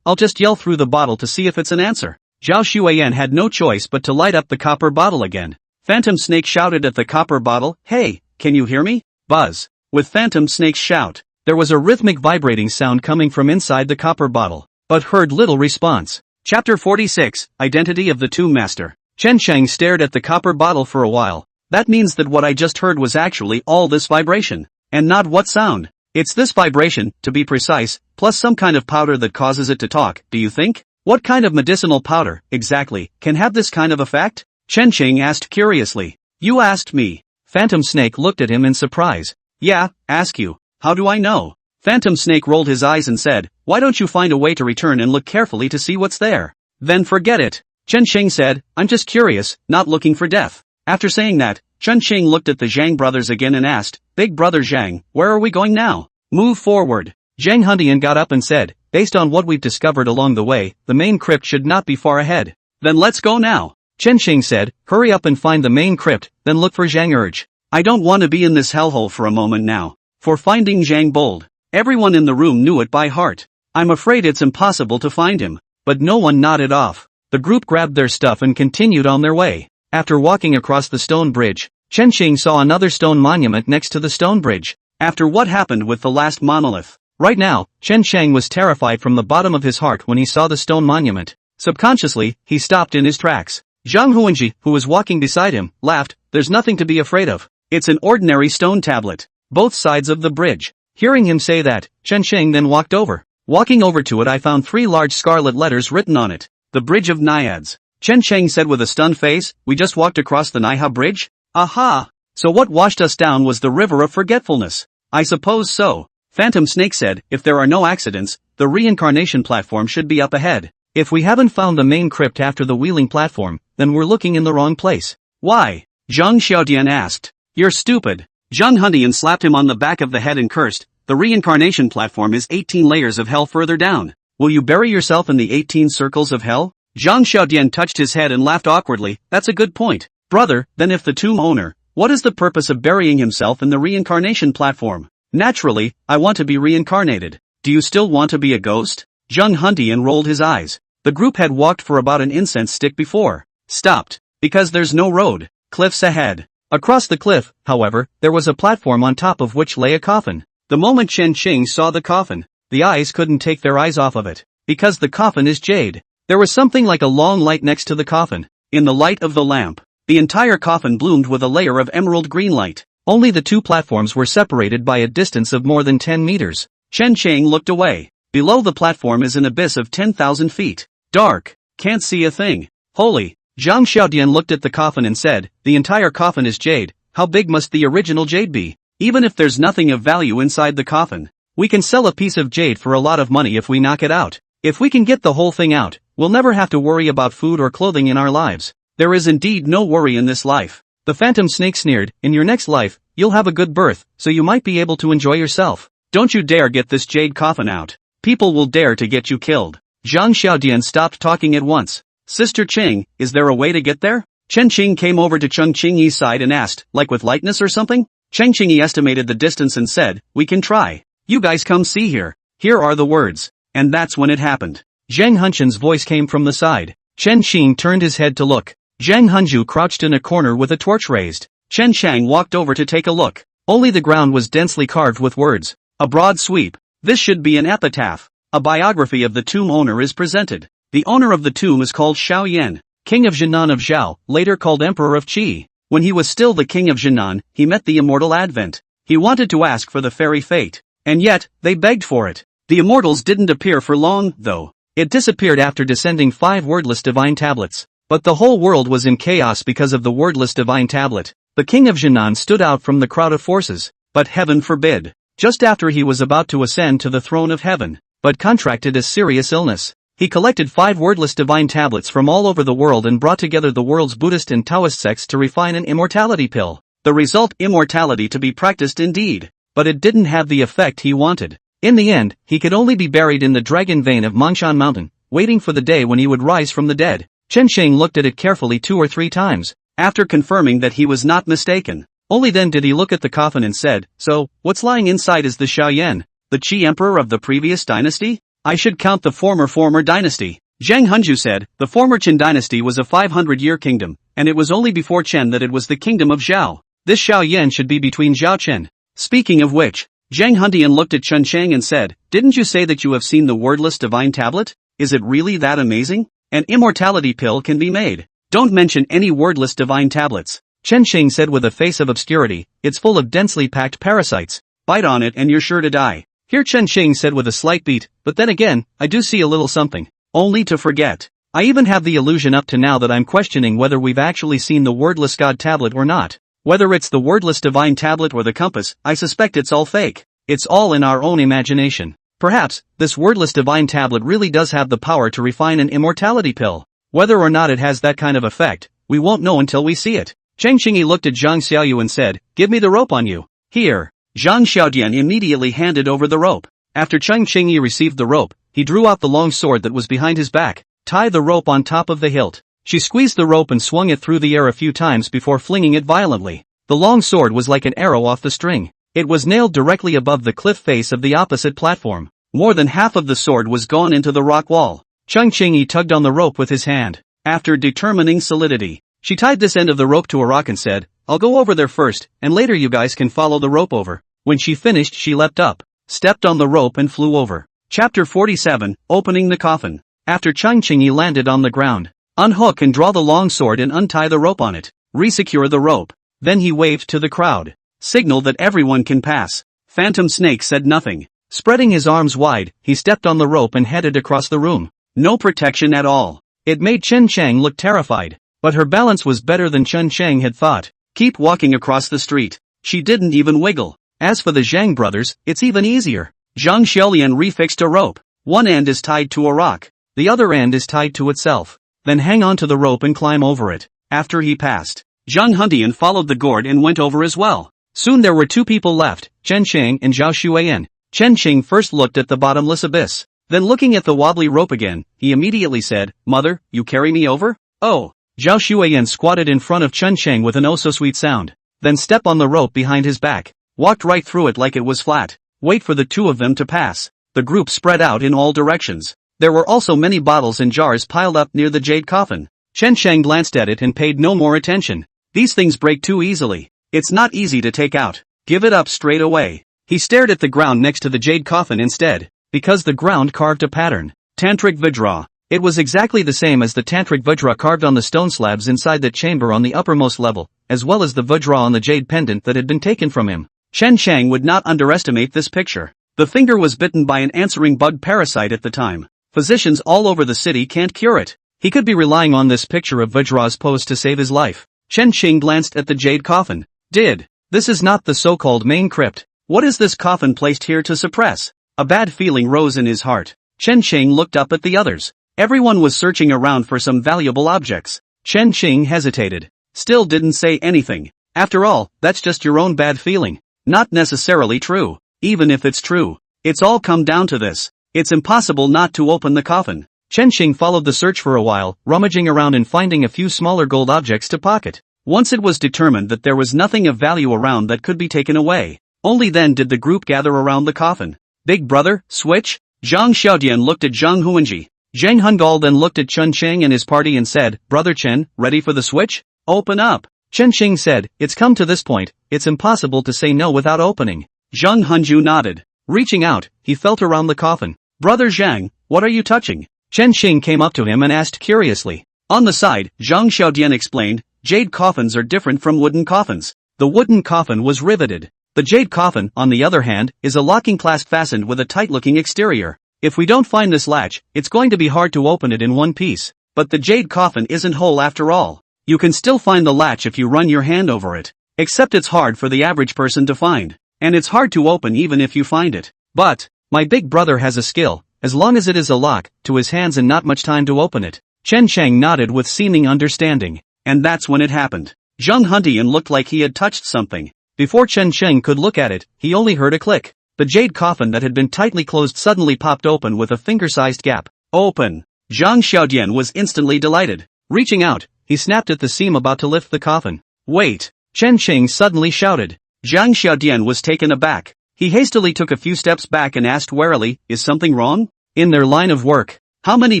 I'll just yell through the bottle to see if it's an answer. Zhao Shuayan had no choice but to light up the copper bottle again. Phantom Snake shouted at the copper bottle, hey, can you hear me? Buzz. With Phantom Snake's shout, there was a rhythmic vibrating sound coming from inside the copper bottle, but heard little response. Chapter 46, Identity of the Tomb Master. Chen Sheng stared at the copper bottle for a while. That means that what I just heard was actually all this vibration. And not what sound. It's this vibration, to be precise, plus some kind of powder that causes it to talk, do you think? What kind of medicinal powder, exactly, can have this kind of effect? Chen Sheng asked curiously. You asked me. Phantom Snake looked at him in surprise. Yeah, ask you. How do I know? Phantom Snake rolled his eyes and said, why don't you find a way to return and look carefully to see what's there? Then forget it. Chen Sheng said, I'm just curious, not looking for death. After saying that, Chen Sheng looked at the Zhang brothers again and asked, Big brother Zhang, where are we going now? Move forward. Zhang Huntian got up and said, based on what we've discovered along the way, the main crypt should not be far ahead. Then let's go now. Chen Sheng said, hurry up and find the main crypt, then look for Zhang urge. I don't want to be in this hellhole for a moment now. For finding Zhang bold. Everyone in the room knew it by heart. I'm afraid it's impossible to find him. But no one nodded off. The group grabbed their stuff and continued on their way. After walking across the stone bridge, Chen Sheng saw another stone monument next to the stone bridge. After what happened with the last monolith. Right now, Chen Sheng was terrified from the bottom of his heart when he saw the stone monument. Subconsciously, he stopped in his tracks. Zhang Huanji, who was walking beside him, laughed, there's nothing to be afraid of. It's an ordinary stone tablet. Both sides of the bridge. Hearing him say that, Chen Sheng then walked over. Walking over to it, I found 3 large scarlet letters written on it. The Bridge of Naiads. Chen Sheng said with a stunned face, we just walked across the Naiha Bridge? Aha! So what washed us down was the river of forgetfulness. I suppose so. Phantom Snake said, if there are no accidents, the reincarnation platform should be up ahead. If we haven't found the main crypt after the wheeling platform, then we're looking in the wrong place. Why? Zhang Xiaodian asked. You're stupid. Zhang Hundian slapped him on the back of the head and cursed, the reincarnation platform is 18 layers of hell further down. Will you bury yourself in the 18 circles of hell? Zhang Xiaodian touched his head and laughed awkwardly, that's a good point. Brother, then if the tomb owner, what is the purpose of burying himself in the reincarnation platform? Naturally, I want to be reincarnated. Do you still want to be a ghost? Zhang Hundian rolled his eyes. The group had walked for about an incense stick before. Stopped. Because there's no road. Cliffs ahead. Across the cliff, however, there was a platform on top of which lay a coffin. The moment Chen Qing saw the coffin, the eyes couldn't take their eyes off of it. Because the coffin is jade. There was something like a long light next to the coffin. In the light of the lamp, the entire coffin bloomed with a layer of emerald green light. Only the 2 platforms were separated by a distance of more than 10 meters. Chen Qing looked away. Below the platform is an abyss of 10,000 feet. Dark. Can't see a thing. Holy. Zhang Xiaodian looked at the coffin and said, the entire coffin is jade, how big must the original jade be? Even if there's nothing of value inside the coffin, we can sell a piece of jade for a lot of money if we knock it out. If we can get the whole thing out, we'll never have to worry about food or clothing in our lives. There is indeed no worry in this life. The Phantom Snake sneered, in your next life, you'll have a good birth, so you might be able to enjoy yourself. Don't you dare get this jade coffin out. People will dare to get you killed. Zhang Xiaodian stopped talking at once. Sister Qing, is there a way to get there? Chen Qing came over to Cheng Qingyi's side and asked, like with lightness or something? Cheng Qingyi estimated the distance and said, we can try. You guys come see here. Here are the words. And that's when it happened. Zhang Hunshan's voice came from the side. Chen Qing turned his head to look. Zhang Hunju crouched in a corner with a torch raised. Chen Shang walked over to take a look. Only the ground was densely carved with words. A broad sweep. This should be an epitaph. A biography of the tomb owner is presented. The owner of the tomb is called Xiao Yan, king of Jinan of Zhao, later called emperor of Qi. When he was still the king of Jinan, he met the immortal Advent. He wanted to ask for the fairy fate. And yet, they begged for it. The immortals didn't appear for long, though. It disappeared after descending 5 wordless divine tablets. But the whole world was in chaos because of the wordless divine tablet. The king of Jinan stood out from the crowd of forces. But heaven forbid. Just after he was about to ascend to the throne of heaven, but contracted a serious illness. He collected 5 wordless divine tablets from all over the world and brought together the world's Buddhist and Taoist sects to refine an immortality pill. The result, immortality to be practiced indeed. But it didn't have the effect he wanted. In the end, he could only be buried in the dragon vein of Mongshan Mountain, waiting for the day when he would rise from the dead. Chen Sheng looked at it carefully 2 or 3 times. After confirming that he was not mistaken, only then did he look at the coffin and said, so, what's lying inside is the Xiao Yan, the Qi emperor of the previous dynasty? I should count the former dynasty. Zhang Hunju said, the former Qin dynasty was a 500-year kingdom, and it was only before Chen that it was the kingdom of Zhao. This Xiao Yan should be between Zhao Chen. Speaking of which, Zhang Hundian looked at Chen Shang and said, didn't you say that you have seen the wordless divine tablet? Is it really that amazing? An immortality pill can be made. Don't mention any wordless divine tablets. Chen Shang said with a face of obscurity, it's full of densely packed parasites. Bite on it and you're sure to die. Here Chen Shang said with a slight beat, but then again, I do see a little something. Only to forget. I even have the illusion up to now that I'm questioning whether we've actually seen the wordless god tablet or not. Whether it's the wordless divine tablet or the compass, I suspect it's all fake. It's all in our own imagination. Perhaps, this wordless divine tablet really does have the power to refine an immortality pill. Whether or not it has that kind of effect, we won't know until we see it. Cheng Qingyi looked at Zhang Xiaoyu and said, give me the rope on you. Here. Zhang Xiaodian immediately handed over the rope. After Cheng Qingyi received the rope, he drew out the long sword that was behind his back. Tie the rope on top of the hilt. She squeezed the rope and swung it through the air a few times before flinging it violently. The long sword was like an arrow off the string. It was nailed directly above the cliff face of the opposite platform. More than half of the sword was gone into the rock wall. Cheng Qingyi tugged on the rope with his hand. After determining solidity, she tied this end of the rope to a rock and said, I'll go over there first, and later you guys can follow the rope over. When she finished she leapt up, stepped on the rope and flew over. Chapter 47, Opening the Coffin. After Cheng Qingyi landed on the ground, unhook and draw the long sword and untie the rope on it. Resecure the rope. Then he waved to the crowd. Signal that everyone can pass. Phantom Snake said nothing. Spreading his arms wide, he stepped on the rope and headed across the room. No protection at all. It made Chen Chang look terrified. But her balance was better than Chen Chang had thought. Keep walking across the street. She didn't even wiggle. As for the Zhang brothers, it's even easier. Zhang Xiaolian refixed a rope. One end is tied to a rock. The other end is tied to itself. Then hang on to the rope and climb over it. After he passed, Zhang Hundian followed the gourd and went over as well. Soon there were two people left, Chen Chang and Zhao Xuan. Chen Ching first looked at the bottomless abyss. Then looking at the wobbly rope again, he immediately said, "Mother, you carry me over?" Oh. Zhao Xuan squatted in front of Chen Chang with an oh-so-sweet sound. Then step on the rope behind his back. Walked right through it like it was flat. Wait for the two of them to pass. The group spread out in all directions. There were also many bottles and jars piled up near the jade coffin. Chen Chang glanced at it and paid no more attention. These things break too easily. It's not easy to take out. Give it up straight away. He stared at the ground next to the jade coffin instead, because the ground carved a pattern. Tantric Vajra. It was exactly the same as the Tantric Vajra carved on the stone slabs inside the chamber on the uppermost level, as well as the Vajra on the jade pendant that had been taken from him. Chen Chang would not underestimate this picture. The finger was bitten by an answering bug parasite at the time. Physicians all over the city can't cure it. He could be relying on this picture of Vajra's pose to save his life. Chen Qing glanced at the jade coffin. This is not the so-called main crypt. What is this coffin placed here to suppress? A bad feeling rose in his heart. Chen Qing looked up at the others. Everyone was searching around for some valuable objects. Chen Qing hesitated. Still didn't say anything. After all, that's just your own bad feeling. Not necessarily true. Even if it's true, it's all come down to this. It's impossible not to open the coffin. Chen Qing followed the search for a while, rummaging around and finding a few smaller gold objects to pocket. Once it was determined that there was nothing of value around that could be taken away, only then did the group gather around the coffin. Big brother, switch? Zhang Xiaodian looked at Zhang Huanji. Zhang Hungal then looked at Chen Cheng and his party and said, "Brother Chen, ready for the switch? Open up." Chen Qing said, "It's come to this point, it's impossible to say no without opening." Zhang Hunju nodded. Reaching out, he felt around the coffin. "Brother Zhang, what are you touching?" Chen Qing came up to him and asked curiously. On the side, Zhang Xiaodian explained, "Jade coffins are different from wooden coffins. The wooden coffin was riveted. The jade coffin, on the other hand, is a locking clasp fastened with a tight-looking exterior. If we don't find this latch, it's going to be hard to open it in one piece. But the jade coffin isn't whole after all. You can still find the latch if you run your hand over it. Except it's hard for the average person to find. And it's hard to open even if you find it. But, my big brother has a skill, as long as it is a lock, to his hands and not much time to open it." Chen Cheng nodded with seeming understanding. And that's when it happened. Zhang Huntian looked like he had touched something. Before Chen Cheng could look at it, he only heard a click. The jade coffin that had been tightly closed suddenly popped open with a finger-sized gap. "Open!" Zhang Xiaodian was instantly delighted. Reaching out, he snapped at the seam about to lift the coffin. "Wait!" Chen Cheng suddenly shouted. Zhang Xiaodian was taken aback. He hastily took a few steps back and asked warily, "Is something wrong?" In their line of work, how many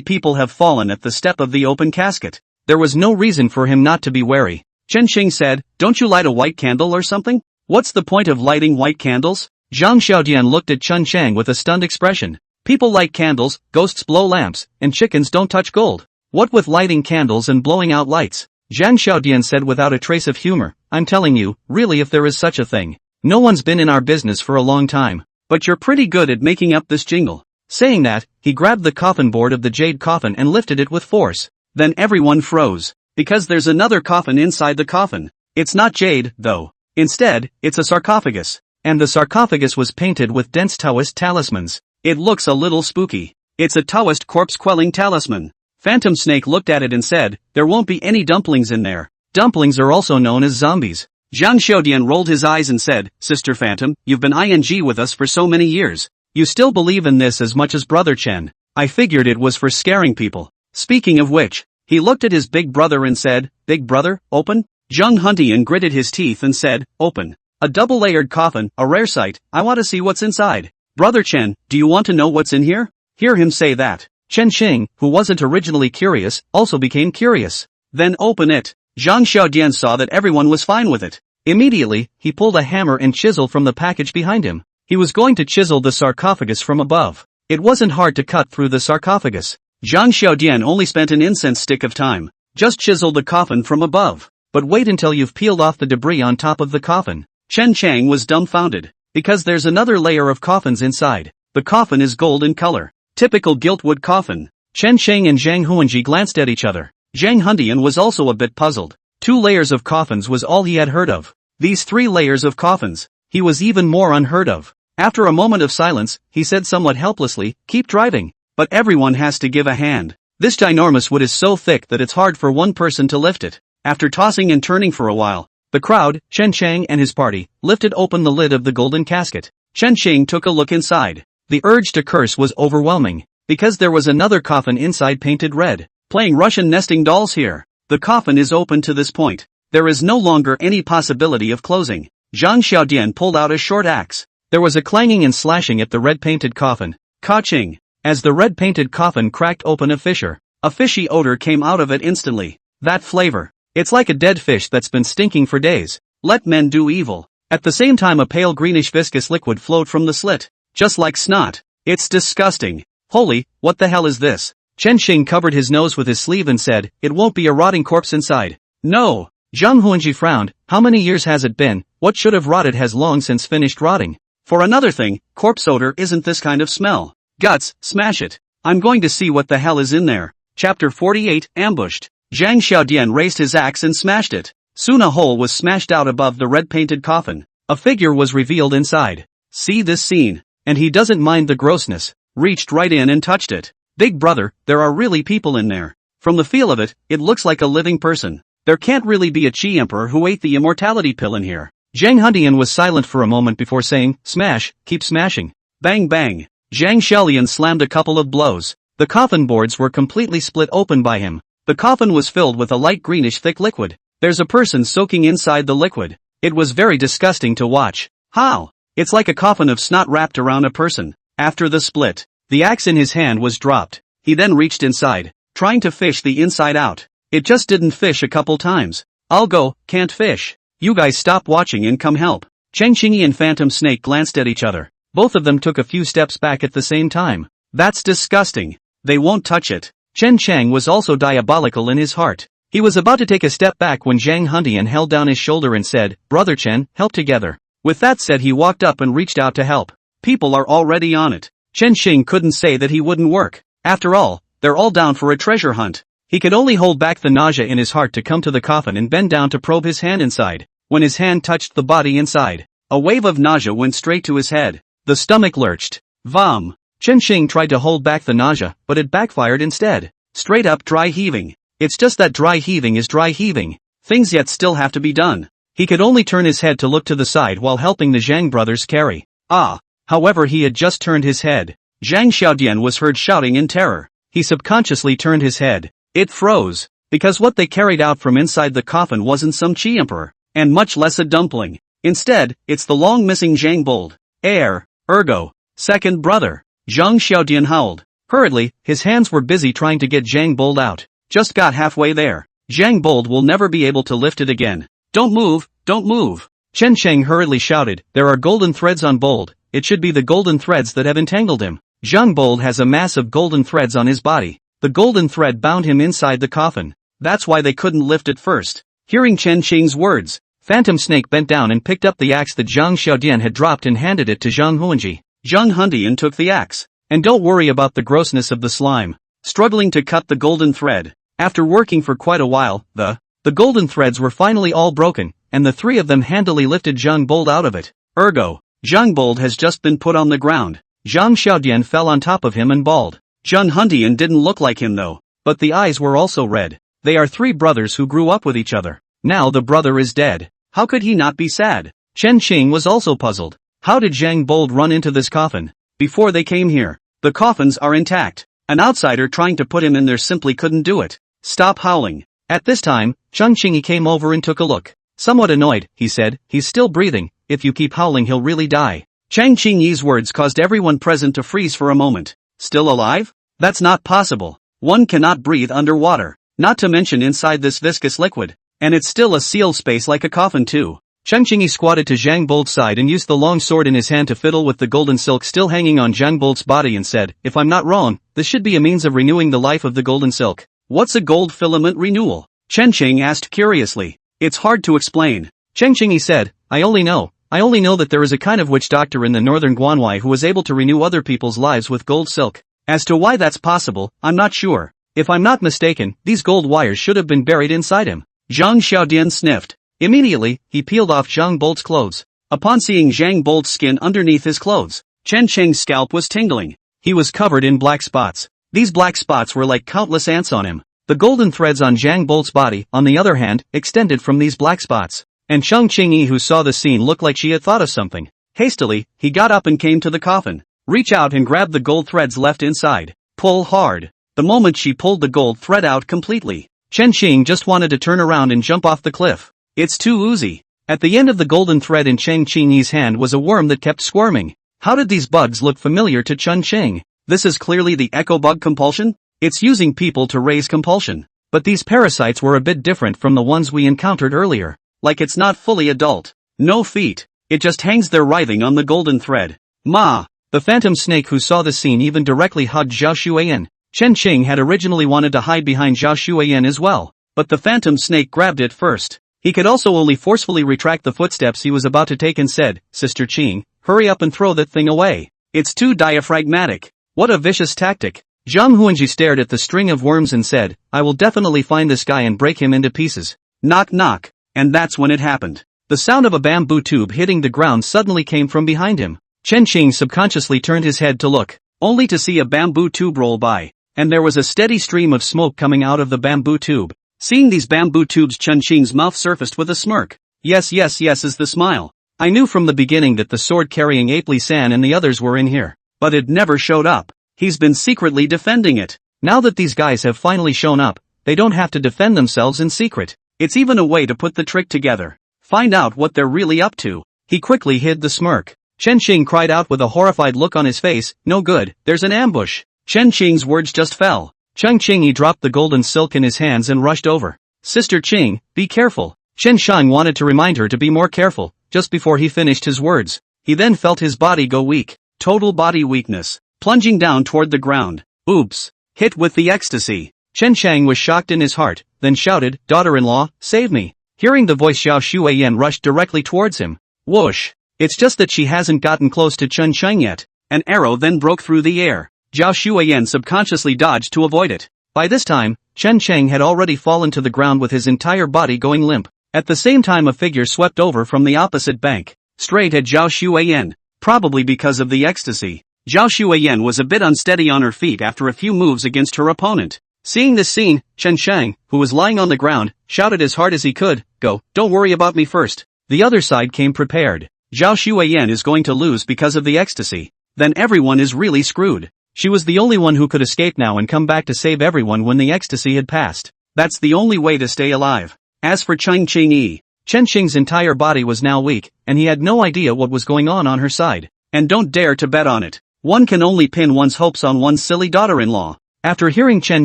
people have fallen at the step of the open casket? There was no reason for him not to be wary. Chen Qing said, "Don't you light a white candle or something?" "What's the point of lighting white candles?" Zhang Xiaodian looked at Chen Chang with a stunned expression. "People light candles, ghosts blow lamps, and chickens don't touch gold. What with lighting candles and blowing out lights?" Zhang Xiaodian said without a trace of humor, "I'm telling you, really if there is such a thing. No one's been in our business for a long time. But you're pretty good at making up this jingle." Saying that, he grabbed the coffin board of the jade coffin and lifted it with force. Then everyone froze. Because there's another coffin inside the coffin. It's not jade, though. Instead, it's a sarcophagus. And the sarcophagus was painted with dense Taoist talismans. It looks a little spooky. It's a Taoist corpse-quelling talisman. Phantom Snake looked at it and said, "There won't be any dumplings in there." Dumplings are also known as zombies. Zhang Xiaodian rolled his eyes and said, "Sister Phantom, you've been ing with us for so many years. You still believe in this as much as Brother Chen. I figured it was for scaring people." Speaking of which, he looked at his big brother and said, "Big brother, open?" Zhang Huntian gritted his teeth and said, "Open." A double-layered coffin, a rare sight. I want to see what's inside. "Brother Chen, do you want to know what's in here?" Hear him say that. Chen Qing, who wasn't originally curious, also became curious. "Then open it." Zhang Xiaodian saw that everyone was fine with it. Immediately, he pulled a hammer and chisel from the package behind him. He was going to chisel the sarcophagus from above. It wasn't hard to cut through the sarcophagus. Zhang Xiaodian only spent an incense stick of time. Just chisel the coffin from above. but wait until you've peeled off the debris on top of the coffin. Chen Chang was dumbfounded. Because there's another layer of coffins inside. The coffin is gold in color. Typical giltwood coffin. Chen Chang and Zhang Huanji glanced at each other. Zhang Hundian was also a bit puzzled. 2 layers of coffins was all he had heard of. These 3 layers of coffins, he was even more unheard of. After a moment of silence, he said somewhat helplessly, "Keep driving." But everyone has to give a hand. This ginormous wood is so thick that it's hard for one person to lift it. After tossing and turning for a while, the crowd, Chen Chang and his party, lifted open the lid of the golden casket. Chen Chang took a look inside. The urge to curse was overwhelming, because there was another coffin inside painted red. Playing Russian nesting dolls here. The coffin is open to this point. There is no longer any possibility of closing. Zhang Xiaodian pulled out a short axe. There was a clanging and slashing at the red-painted coffin. Ka-ching. As the red-painted coffin cracked open a fissure, a fishy odor came out of it instantly. That flavor. It's like a dead fish that's been stinking for days. Let men do evil. At the same time a pale greenish viscous liquid flowed from the slit. Just like snot. It's disgusting. Holy, what the hell is this? Chen Xing covered his nose with his sleeve and said, "It won't be a rotting corpse inside." No. Zhang Huanji frowned. "How many years has it been? What should have rotted has long since finished rotting." For another thing, corpse odor isn't this kind of smell. Guts, smash it. I'm going to see what the hell is in there. Chapter 48, Ambushed. Zhang Xiaodian raised his axe and smashed it. Soon a hole was smashed out above the red-painted coffin. A figure was revealed inside. See this scene. And he doesn't mind the grossness. Reached right in and touched it. Big brother, there are really people in there. From the feel of it, it looks like a living person. There can't really be a Qi emperor who ate the immortality pill in here. Zhang Hundian was silent for a moment before saying, "Smash, keep smashing." Bang bang. Zhang Xiaolian slammed a couple of blows. The coffin boards were completely split open by him. The coffin was filled with a light greenish thick liquid. There's a person soaking inside the liquid. It was very disgusting to watch. How? It's like a coffin of snot wrapped around a person. After the split, the axe in his hand was dropped. He then reached inside, trying to fish the inside out. It just didn't fish a couple times. I'll go, can't fish. You guys stop watching and come help. Cheng Qingyi and Phantom Snake glanced at each other. Both of them took a few steps back at the same time. That's disgusting. They won't touch it. Chen Chang was also diabolical in his heart. He was about to take a step back when Zhang Hundian held down his shoulder and said, "Brother Chen, help together." With that said, he walked up and reached out to help. People are already on it. Chen Xing couldn't say that he wouldn't work. After all, they're all down for a treasure hunt. He could only hold back the nausea in his heart to come to the coffin and bend down to probe his hand inside. When his hand touched the body inside, a wave of nausea went straight to his head. The stomach lurched. Vom. Chen Xing tried to hold back the nausea, but it backfired instead. Straight up dry heaving. It's just that dry heaving is dry heaving. Things yet still have to be done. He could only turn his head to look to the side while helping the Zhang brothers carry. However, he had just turned his head. Zhang Xiaodian was heard shouting in terror. He subconsciously turned his head. It froze. Because what they carried out from inside the coffin wasn't some Qi emperor, and much less a dumpling. Instead, it's the long missing Zhang Bold, heir, ergo, second brother. Zhang Xiaodian howled. Hurriedly, his hands were busy trying to get Zhang Bold out. Just got halfway there. Zhang Bold will never be able to lift it again. Don't move, don't move. Chen Cheng hurriedly shouted, "There are golden threads on Bold. It should be the golden threads that have entangled him." Zhang Bold has a mass of golden threads on his body. The golden thread bound him inside the coffin. That's why they couldn't lift it first. Hearing Chen Cheng's words, Phantom Snake bent down and picked up the axe that Zhang Xiaodian had dropped and handed it to Zhang Huanji. Zhang Hundian took the axe. And don't worry about the grossness of the slime. Struggling to cut the golden thread. After working for quite a while, the golden threads were finally all broken, and the three of them handily lifted Zhang Bold out of it. Ergo, Zhang Bold has just been put on the ground. Zhang Xiaodian fell on top of him and bawled. Zhang Hundian didn't look like him though, but the eyes were also red. They are three brothers who grew up with each other. Now the brother is dead. How could he not be sad? Chen Qing was also puzzled. How did Zhang Bold run into this coffin? Before they came here, the coffins are intact. An outsider trying to put him in there simply couldn't do it. Stop howling. At this time, Cheng Qingyi came over and took a look. Somewhat annoyed, he said, "He's still breathing. If you keep howling he'll really die." Cheng Qingyi's words caused everyone present to freeze for a moment. Still alive? That's not possible. One cannot breathe underwater, not to mention inside this viscous liquid. And it's still a sealed space like a coffin too. Cheng Qingyi squatted to Zhang Bold's side and used the long sword in his hand to fiddle with the golden silk still hanging on Zhang Bold's body and said, "If I'm not wrong, this should be a means of renewing the life of the golden silk." What's a gold filament renewal? Chen Qing asked curiously. It's hard to explain. Cheng Qingyi said, I only know that there is a kind of witch doctor in the northern Guanwai who is able to renew other people's lives with gold silk. As to why that's possible, I'm not sure. If I'm not mistaken, these gold wires should have been buried inside him. Zhang Xiaodian sniffed. Immediately, he peeled off Zhang Bolt's clothes. Upon seeing Zhang Bolt's skin underneath his clothes, Chen Cheng's scalp was tingling. He was covered in black spots. These black spots were like countless ants on him. The golden threads on Zhang Bolt's body, on the other hand, extended from these black spots. And Cheng Qingyi, who saw the scene, looked like she had thought of something. Hastily, he got up and came to the coffin. Reach out and grab the gold threads left inside. Pull hard. The moment she pulled the gold thread out completely, Chen Qing just wanted to turn around and jump off the cliff. It's too oozy. At the end of the golden thread in Cheng Qingyi's hand was a worm that kept squirming. How did these bugs look familiar to Chen Qing? This is clearly the echo bug compulsion? It's using people to raise compulsion. But these parasites were a bit different from the ones we encountered earlier. Like it's not fully adult. No feet. It just hangs there writhing on the golden thread. Ma! The phantom snake who saw the scene even directly hugged Zhao Shuiyan. Chen Qing had originally wanted to hide behind Zhao Shuiyan as well, but the phantom snake grabbed it first. He could also only forcefully retract the footsteps he was about to take and said, Sister Qing, hurry up and throw that thing away. It's too diaphragmatic. What a vicious tactic. Zhang Huanji stared at the string of worms and said, I will definitely find this guy and break him into pieces. Knock knock. And that's when it happened. The sound of a bamboo tube hitting the ground suddenly came from behind him. Chen Qing subconsciously turned his head to look, only to see a bamboo tube roll by, and there was a steady stream of smoke coming out of the bamboo tube. Seeing these bamboo tubes, Chen Qing's mouth surfaced with a smirk. Yes is the smile. I knew from the beginning that the sword-carrying ape Li San and the others were in here. But it never showed up. He's been secretly defending it. Now that these guys have finally shown up, they don't have to defend themselves in secret. It's even a way to put the trick together. Find out what they're really up to. He quickly hid the smirk. Chen Qing cried out with a horrified look on his face, no good, there's an ambush. Chen Qing's words just fell. Cheng Qingyi dropped the golden silk in his hands and rushed over. Sister Qing, be careful. Chen Shang wanted to remind her to be more careful, just before he finished his words. He then felt his body go weak. Total body weakness. Plunging down toward the ground. Oops. Hit with the ecstasy. Chen Shang was shocked in his heart, then shouted, Daughter-in-law, save me. Hearing the voice, Zhao Shuiyan rushed directly towards him. Whoosh. It's just that she hasn't gotten close to Chen Shang yet. An arrow then broke through the air. Zhao Shuiyan subconsciously dodged to avoid it. By this time, Chen Shang had already fallen to the ground with his entire body going limp. At the same time, a figure swept over from the opposite bank, straight at Zhao Shuiyan, probably because of the ecstasy. Zhao Shuiyan was a bit unsteady on her feet after a few moves against her opponent. Seeing this scene, Chen Shang, who was lying on the ground, shouted as hard as he could, Go, don't worry about me first. The other side came prepared. Zhao Shuiyan is going to lose because of the ecstasy. Then everyone is really screwed. She was the only one who could escape now and come back to save everyone when the ecstasy had passed. That's the only way to stay alive. As for Cheng Qingyi, Chen Qing's entire body was now weak, and he had no idea what was going on her side. And don't dare to bet on it. One can only pin one's hopes on one's silly daughter-in-law. After hearing Chen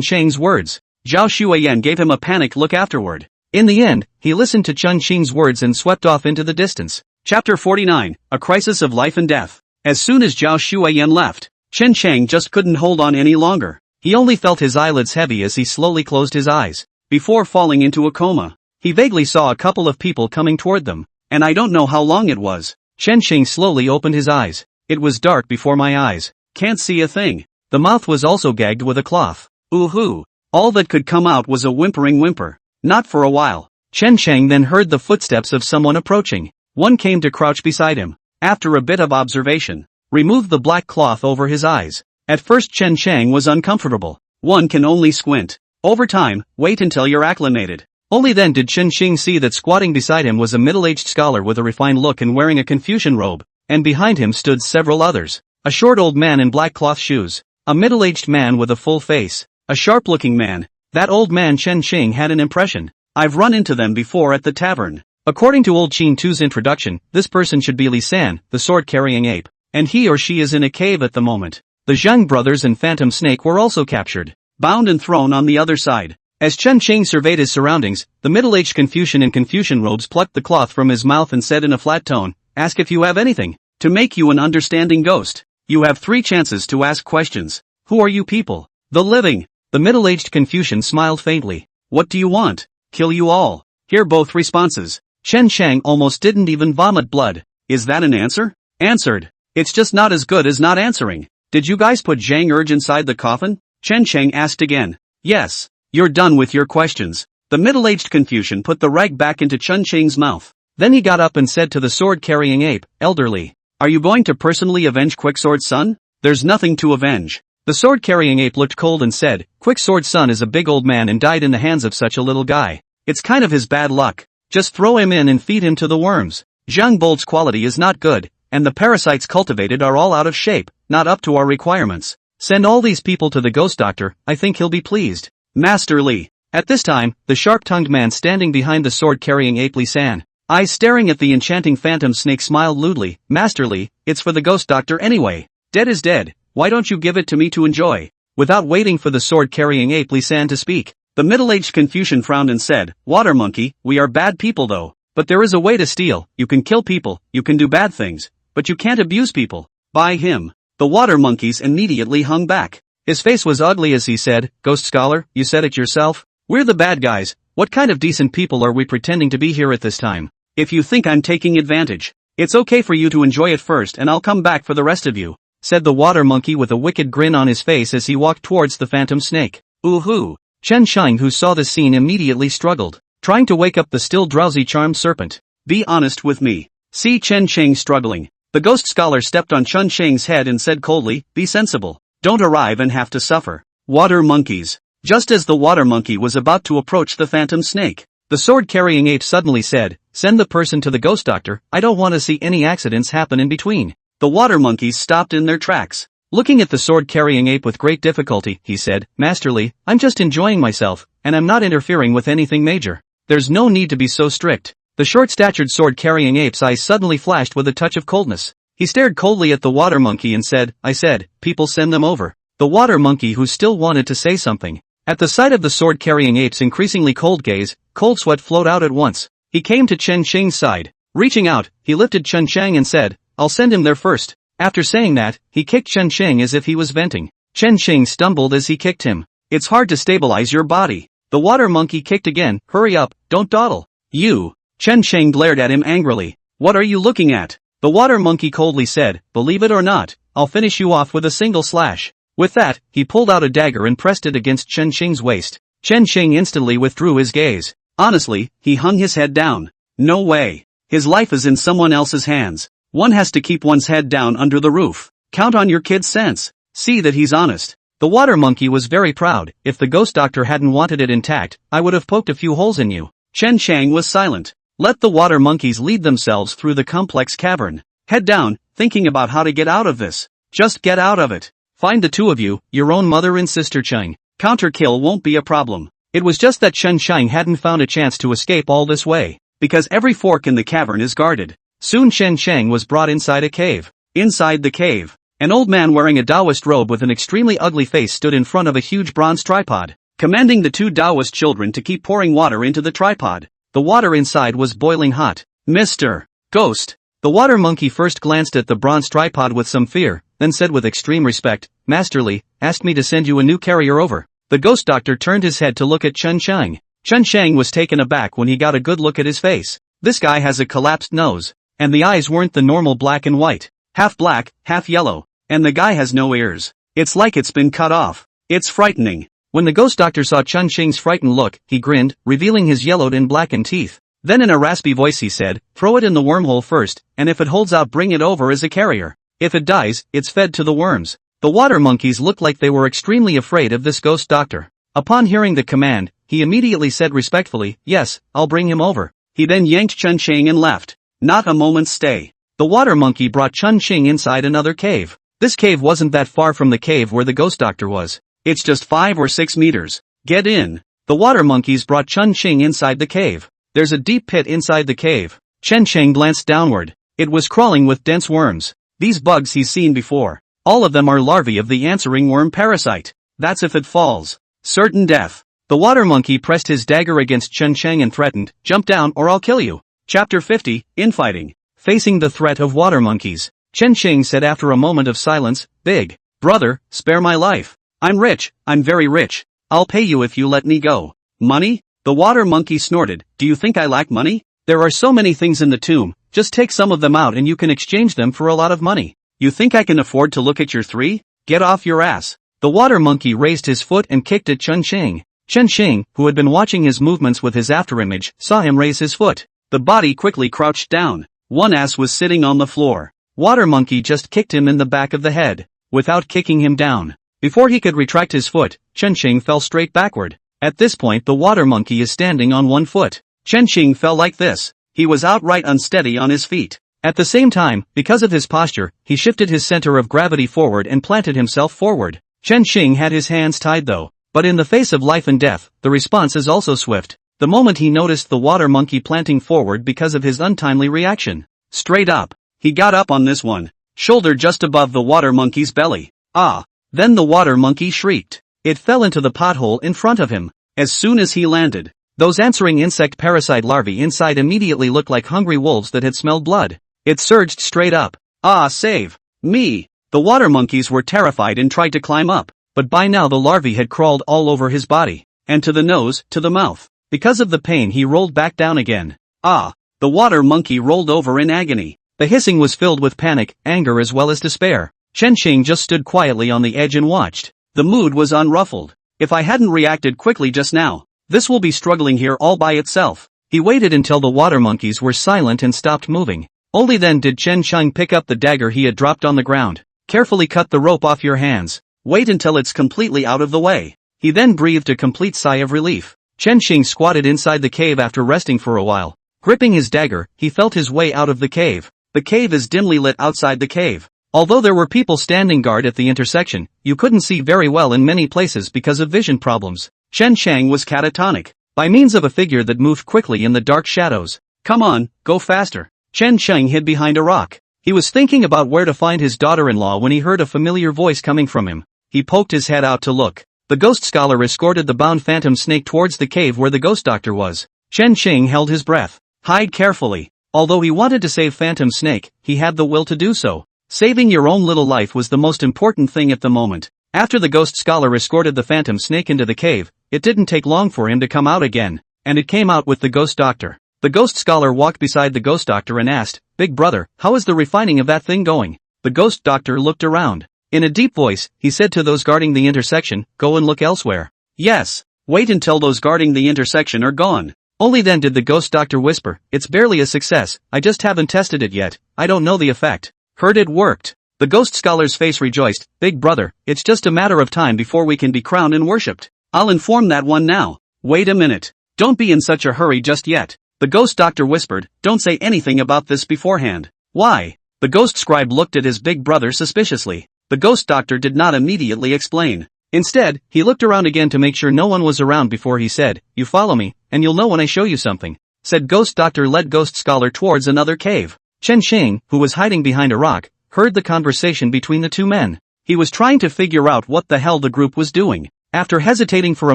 Qing's words, Zhao Shuiyan gave him a panicked look afterward. In the end, he listened to Chen Qing's words and swept off into the distance. Chapter 49, A Crisis of Life and Death. As soon as Zhao Shuiyan left, Chen Qing just couldn't hold on any longer. He only felt his eyelids heavy as he slowly closed his eyes. Before falling into a coma, he vaguely saw a couple of people coming toward them, and I don't know how long it was. Chen Qing slowly opened his eyes. It was dark before my eyes. Can't see a thing. The mouth was also gagged with a cloth. Ooh-hoo. All that could come out was a whimpering whimper. Not for a while. Chen Qing then heard the footsteps of someone approaching. One came to crouch beside him. After a bit of observation, removed the black cloth over his eyes. At first Chen Qing was uncomfortable. One can only squint. Over time, wait until you're acclimated. Only then did Chen Qing see that squatting beside him was a middle-aged scholar with a refined look and wearing a Confucian robe, and behind him stood several others. A short old man in black cloth shoes. A middle-aged man with a full face. A sharp-looking man. That old man Chen Qing had an impression. I've run into them before at the tavern. According to old Qin Tu's introduction, this person should be Li San, the sword-carrying ape, and he or she is in a cave at the moment. The Zhang brothers and Phantom Snake were also captured, bound and thrown on the other side. As Chen Qing surveyed his surroundings, the middle-aged Confucian in Confucian robes plucked the cloth from his mouth and said in a flat tone, Ask if you have anything. To make you an understanding ghost, you have 3 chances to ask questions. Who are you people? The living. The middle-aged Confucian smiled faintly. What do you want? Kill you all. Hear both responses. Chen Shang almost didn't even vomit blood. Is that an answer? Answered. It's just not as good as not answering. Did you guys put Zhang Urge inside the coffin? Chen Shang asked again. Yes. You're done with your questions. The middle-aged Confucian put the rag back into Chen Shang's mouth. Then he got up and said to the sword-carrying ape, elderly. Are you going to personally avenge Quicksword's son? There's nothing to avenge. The sword-carrying ape looked cold and said, Quicksword's son is a big old man and died in the hands of such a little guy. It's kind of his bad luck. Just throw him in and feed him to the worms. Zhang Bold's quality is not good, and the parasites cultivated are all out of shape, not up to our requirements. Send all these people to the ghost doctor, I think he'll be pleased. Master Li. At this time, the sharp-tongued man standing behind the sword-carrying ape Li San, eyes staring at the enchanting phantom snake, smiled lewdly. Master Li, it's for the ghost doctor anyway. Dead is dead, why don't you give it to me to enjoy? Without waiting for the sword-carrying ape Li San to speak, the middle-aged Confucian frowned and said, Water monkey, we are bad people though. But there is a way to steal. You can kill people, you can do bad things, but you can't abuse people. Buy him. The water monkeys immediately hung back. His face was ugly as he said, Ghost Scholar, you said it yourself? We're the bad guys. What kind of decent people are we pretending to be here at this time? If you think I'm taking advantage, it's okay for you to enjoy it first and I'll come back for the rest of you, said the water monkey with a wicked grin on his face as he walked towards the phantom snake. Ooh-hoo. Chen Shang, who saw the scene, immediately struggled, trying to wake up the still drowsy charmed serpent. Be honest with me. See Chen Shang struggling. The ghost scholar stepped on Chen Shang's head and said coldly, be sensible. Don't arrive and have to suffer. Water monkeys. Just as the water monkey was about to approach the phantom snake, the sword-carrying ape suddenly said, send the person to the ghost doctor, I don't want to see any accidents happen in between. The water monkeys stopped in their tracks. Looking at the sword-carrying ape with great difficulty, he said, Master Li, I'm just enjoying myself, and I'm not interfering with anything major. There's no need to be so strict. The short-statured sword-carrying ape's eyes suddenly flashed with a touch of coldness. He stared coldly at the water monkey and said, I said, people send them over. The water monkey, who still wanted to say something. At the sight of the sword-carrying ape's increasingly cold gaze, cold sweat flowed out at once. He came to Chen Shang's side. Reaching out, he lifted Chen Shang and said, I'll send him there first. After saying that, he kicked Chen Shang as if he was venting. Chen Shang stumbled as he kicked him. It's hard to stabilize your body. The water monkey kicked again. Hurry up, don't dawdle. You. Chen Shang glared at him angrily. What are you looking at? The water monkey coldly said, believe it or not, I'll finish you off with a single slash. With that, he pulled out a dagger and pressed it against Chen Shang's waist. Chen Shang instantly withdrew his gaze. Honestly, he hung his head down. No way. His life is in someone else's hands. One has to keep one's head down under the roof. Count on your kid's sense. See that he's honest. The water monkey was very proud. If the ghost doctor hadn't wanted it intact, I would have poked a few holes in you. Chen Shang was silent. Let the water monkeys lead themselves through the complex cavern. Head down, thinking about how to get out of this. Just get out of it. Find the two of you, your own mother and sister Cheng. Counter-kill won't be a problem. It was just that Chen Shang hadn't found a chance to escape all this way, because every fork in the cavern is guarded. Soon Chen Shang was brought inside a cave. Inside the cave, an old man wearing a Taoist robe with an extremely ugly face stood in front of a huge bronze tripod, commanding the two Taoist children to keep pouring water into the tripod. The water inside was boiling hot. Mr. Ghost. The water monkey first glanced at the bronze tripod with some fear, then said with extreme respect, Master Li, asked me to send you a new carrier over. The ghost doctor turned his head to look at Chen Shang. Chen Shang was taken aback when he got a good look at his face. This guy has a collapsed nose, and the eyes weren't the normal black and white. Half black, half yellow, and the guy has no ears. It's like it's been cut off. It's frightening. When the ghost doctor saw Chen Shang's frightened look, he grinned, revealing his yellowed and blackened teeth. Then in a raspy voice he said, throw it in the wormhole first, and if it holds out bring it over as a carrier. If it dies, it's fed to the worms. The water monkeys looked like they were extremely afraid of this ghost doctor. Upon hearing the command, he immediately said respectfully, yes, I'll bring him over. He then yanked Chen Shang and left. Not a moment's stay. The water monkey brought Chen Shang inside another cave. This cave wasn't that far from the cave where the ghost doctor was. It's just 5 or 6 meters. Get in. The water monkeys brought Chen Shang inside the cave. There's a deep pit inside the cave. Chen Shang glanced downward. It was crawling with dense worms. These bugs he's seen before. All of them are larvae of the answering worm parasite. That's if it falls. Certain death. The water monkey pressed his dagger against Chen Shang and threatened, jump down or I'll kill you. Chapter 50, Infighting. Facing the threat of water monkeys, Chen Shang said after a moment of silence, Big brother, spare my life. I'm rich, I'm very rich. I'll pay you if you let me go. Money? The water monkey snorted, "Do you think I lack money? There are so many things in the tomb, just take some of them out and you can exchange them for a lot of money. You think I can afford to look at your 3? Get off your ass." The water monkey raised his foot and kicked at Chen Sheng. Chen Sheng, who had been watching his movements with his afterimage, saw him raise his foot. The body quickly crouched down. One ass was sitting on the floor. Water monkey just kicked him in the back of the head, without kicking him down. Before he could retract his foot, Chen Sheng fell straight backward. At this point the water monkey is standing on one foot. Chen Sheng fell like this. He was outright unsteady on his feet. At the same time, because of his posture, he shifted his center of gravity forward and planted himself forward. Chen Sheng had his hands tied though. But in the face of life and death, the response is also swift. The moment he noticed the water monkey planting forward because of his untimely reaction. Straight up. He got up on this one. Shoulder just above the water monkey's belly. Ah! Then the water monkey shrieked. It fell into the pothole in front of him. As soon as he landed, those answering insect parasite larvae inside immediately looked like hungry wolves that had smelled blood. It surged straight up. Ah, save me! The water monkeys were terrified and tried to climb up, but by now the larvae had crawled all over his body, and to the nose, to the mouth. Because of the pain he rolled back down again. Ah! The water monkey rolled over in agony. The hissing was filled with panic, anger as well as despair. Chen Sheng just stood quietly on the edge and watched. The mood was unruffled. If I hadn't reacted quickly just now, this will be struggling here all by itself. He waited until the water monkeys were silent and stopped moving. Only then did Chen Sheng pick up the dagger he had dropped on the ground. Carefully cut the rope off your hands. Wait until it's completely out of the way. He then breathed a complete sigh of relief. Chen Sheng squatted inside the cave after resting for a while. Gripping his dagger, he felt his way out of the cave. The cave is dimly lit outside the cave. Although there were people standing guard at the intersection, you couldn't see very well in many places because of vision problems. Chen Sheng was catatonic, by means of a figure that moved quickly in the dark shadows. Come on, go faster. Chen Sheng hid behind a rock. He was thinking about where to find his daughter-in-law when he heard a familiar voice coming from him. He poked his head out to look. The ghost scholar escorted the bound phantom snake towards the cave where the ghost doctor was. Chen Sheng held his breath. Hide carefully. Although he wanted to save Phantom Snake, he had the will to do so. Saving your own little life was the most important thing at the moment. After the ghost scholar escorted the Phantom Snake into the cave, it didn't take long for him to come out again, and it came out with the ghost doctor. The ghost scholar walked beside the ghost doctor and asked, "Big brother, how is the refining of that thing going?" The ghost doctor looked around. In a deep voice, he said to those guarding the intersection, "Go and look elsewhere." Yes. Wait until those guarding the intersection are gone. Only then did the ghost doctor whisper, "It's barely a success, I just haven't tested it yet, I don't know the effect." Heard it worked. The ghost scholar's face rejoiced, "Big brother, it's just a matter of time before we can be crowned and worshipped. I'll inform that one now." Wait a minute. Don't be in such a hurry just yet. The ghost doctor whispered, "Don't say anything about this beforehand." Why? The ghost scribe looked at his big brother suspiciously. The ghost doctor did not immediately explain. Instead, he looked around again to make sure no one was around before he said, "You follow me, and you'll know when I show you something." Said ghost doctor led ghost scholar towards another cave. Chen Sheng, who was hiding behind a rock, heard the conversation between the two men. He was trying to figure out what the hell the group was doing. After hesitating for a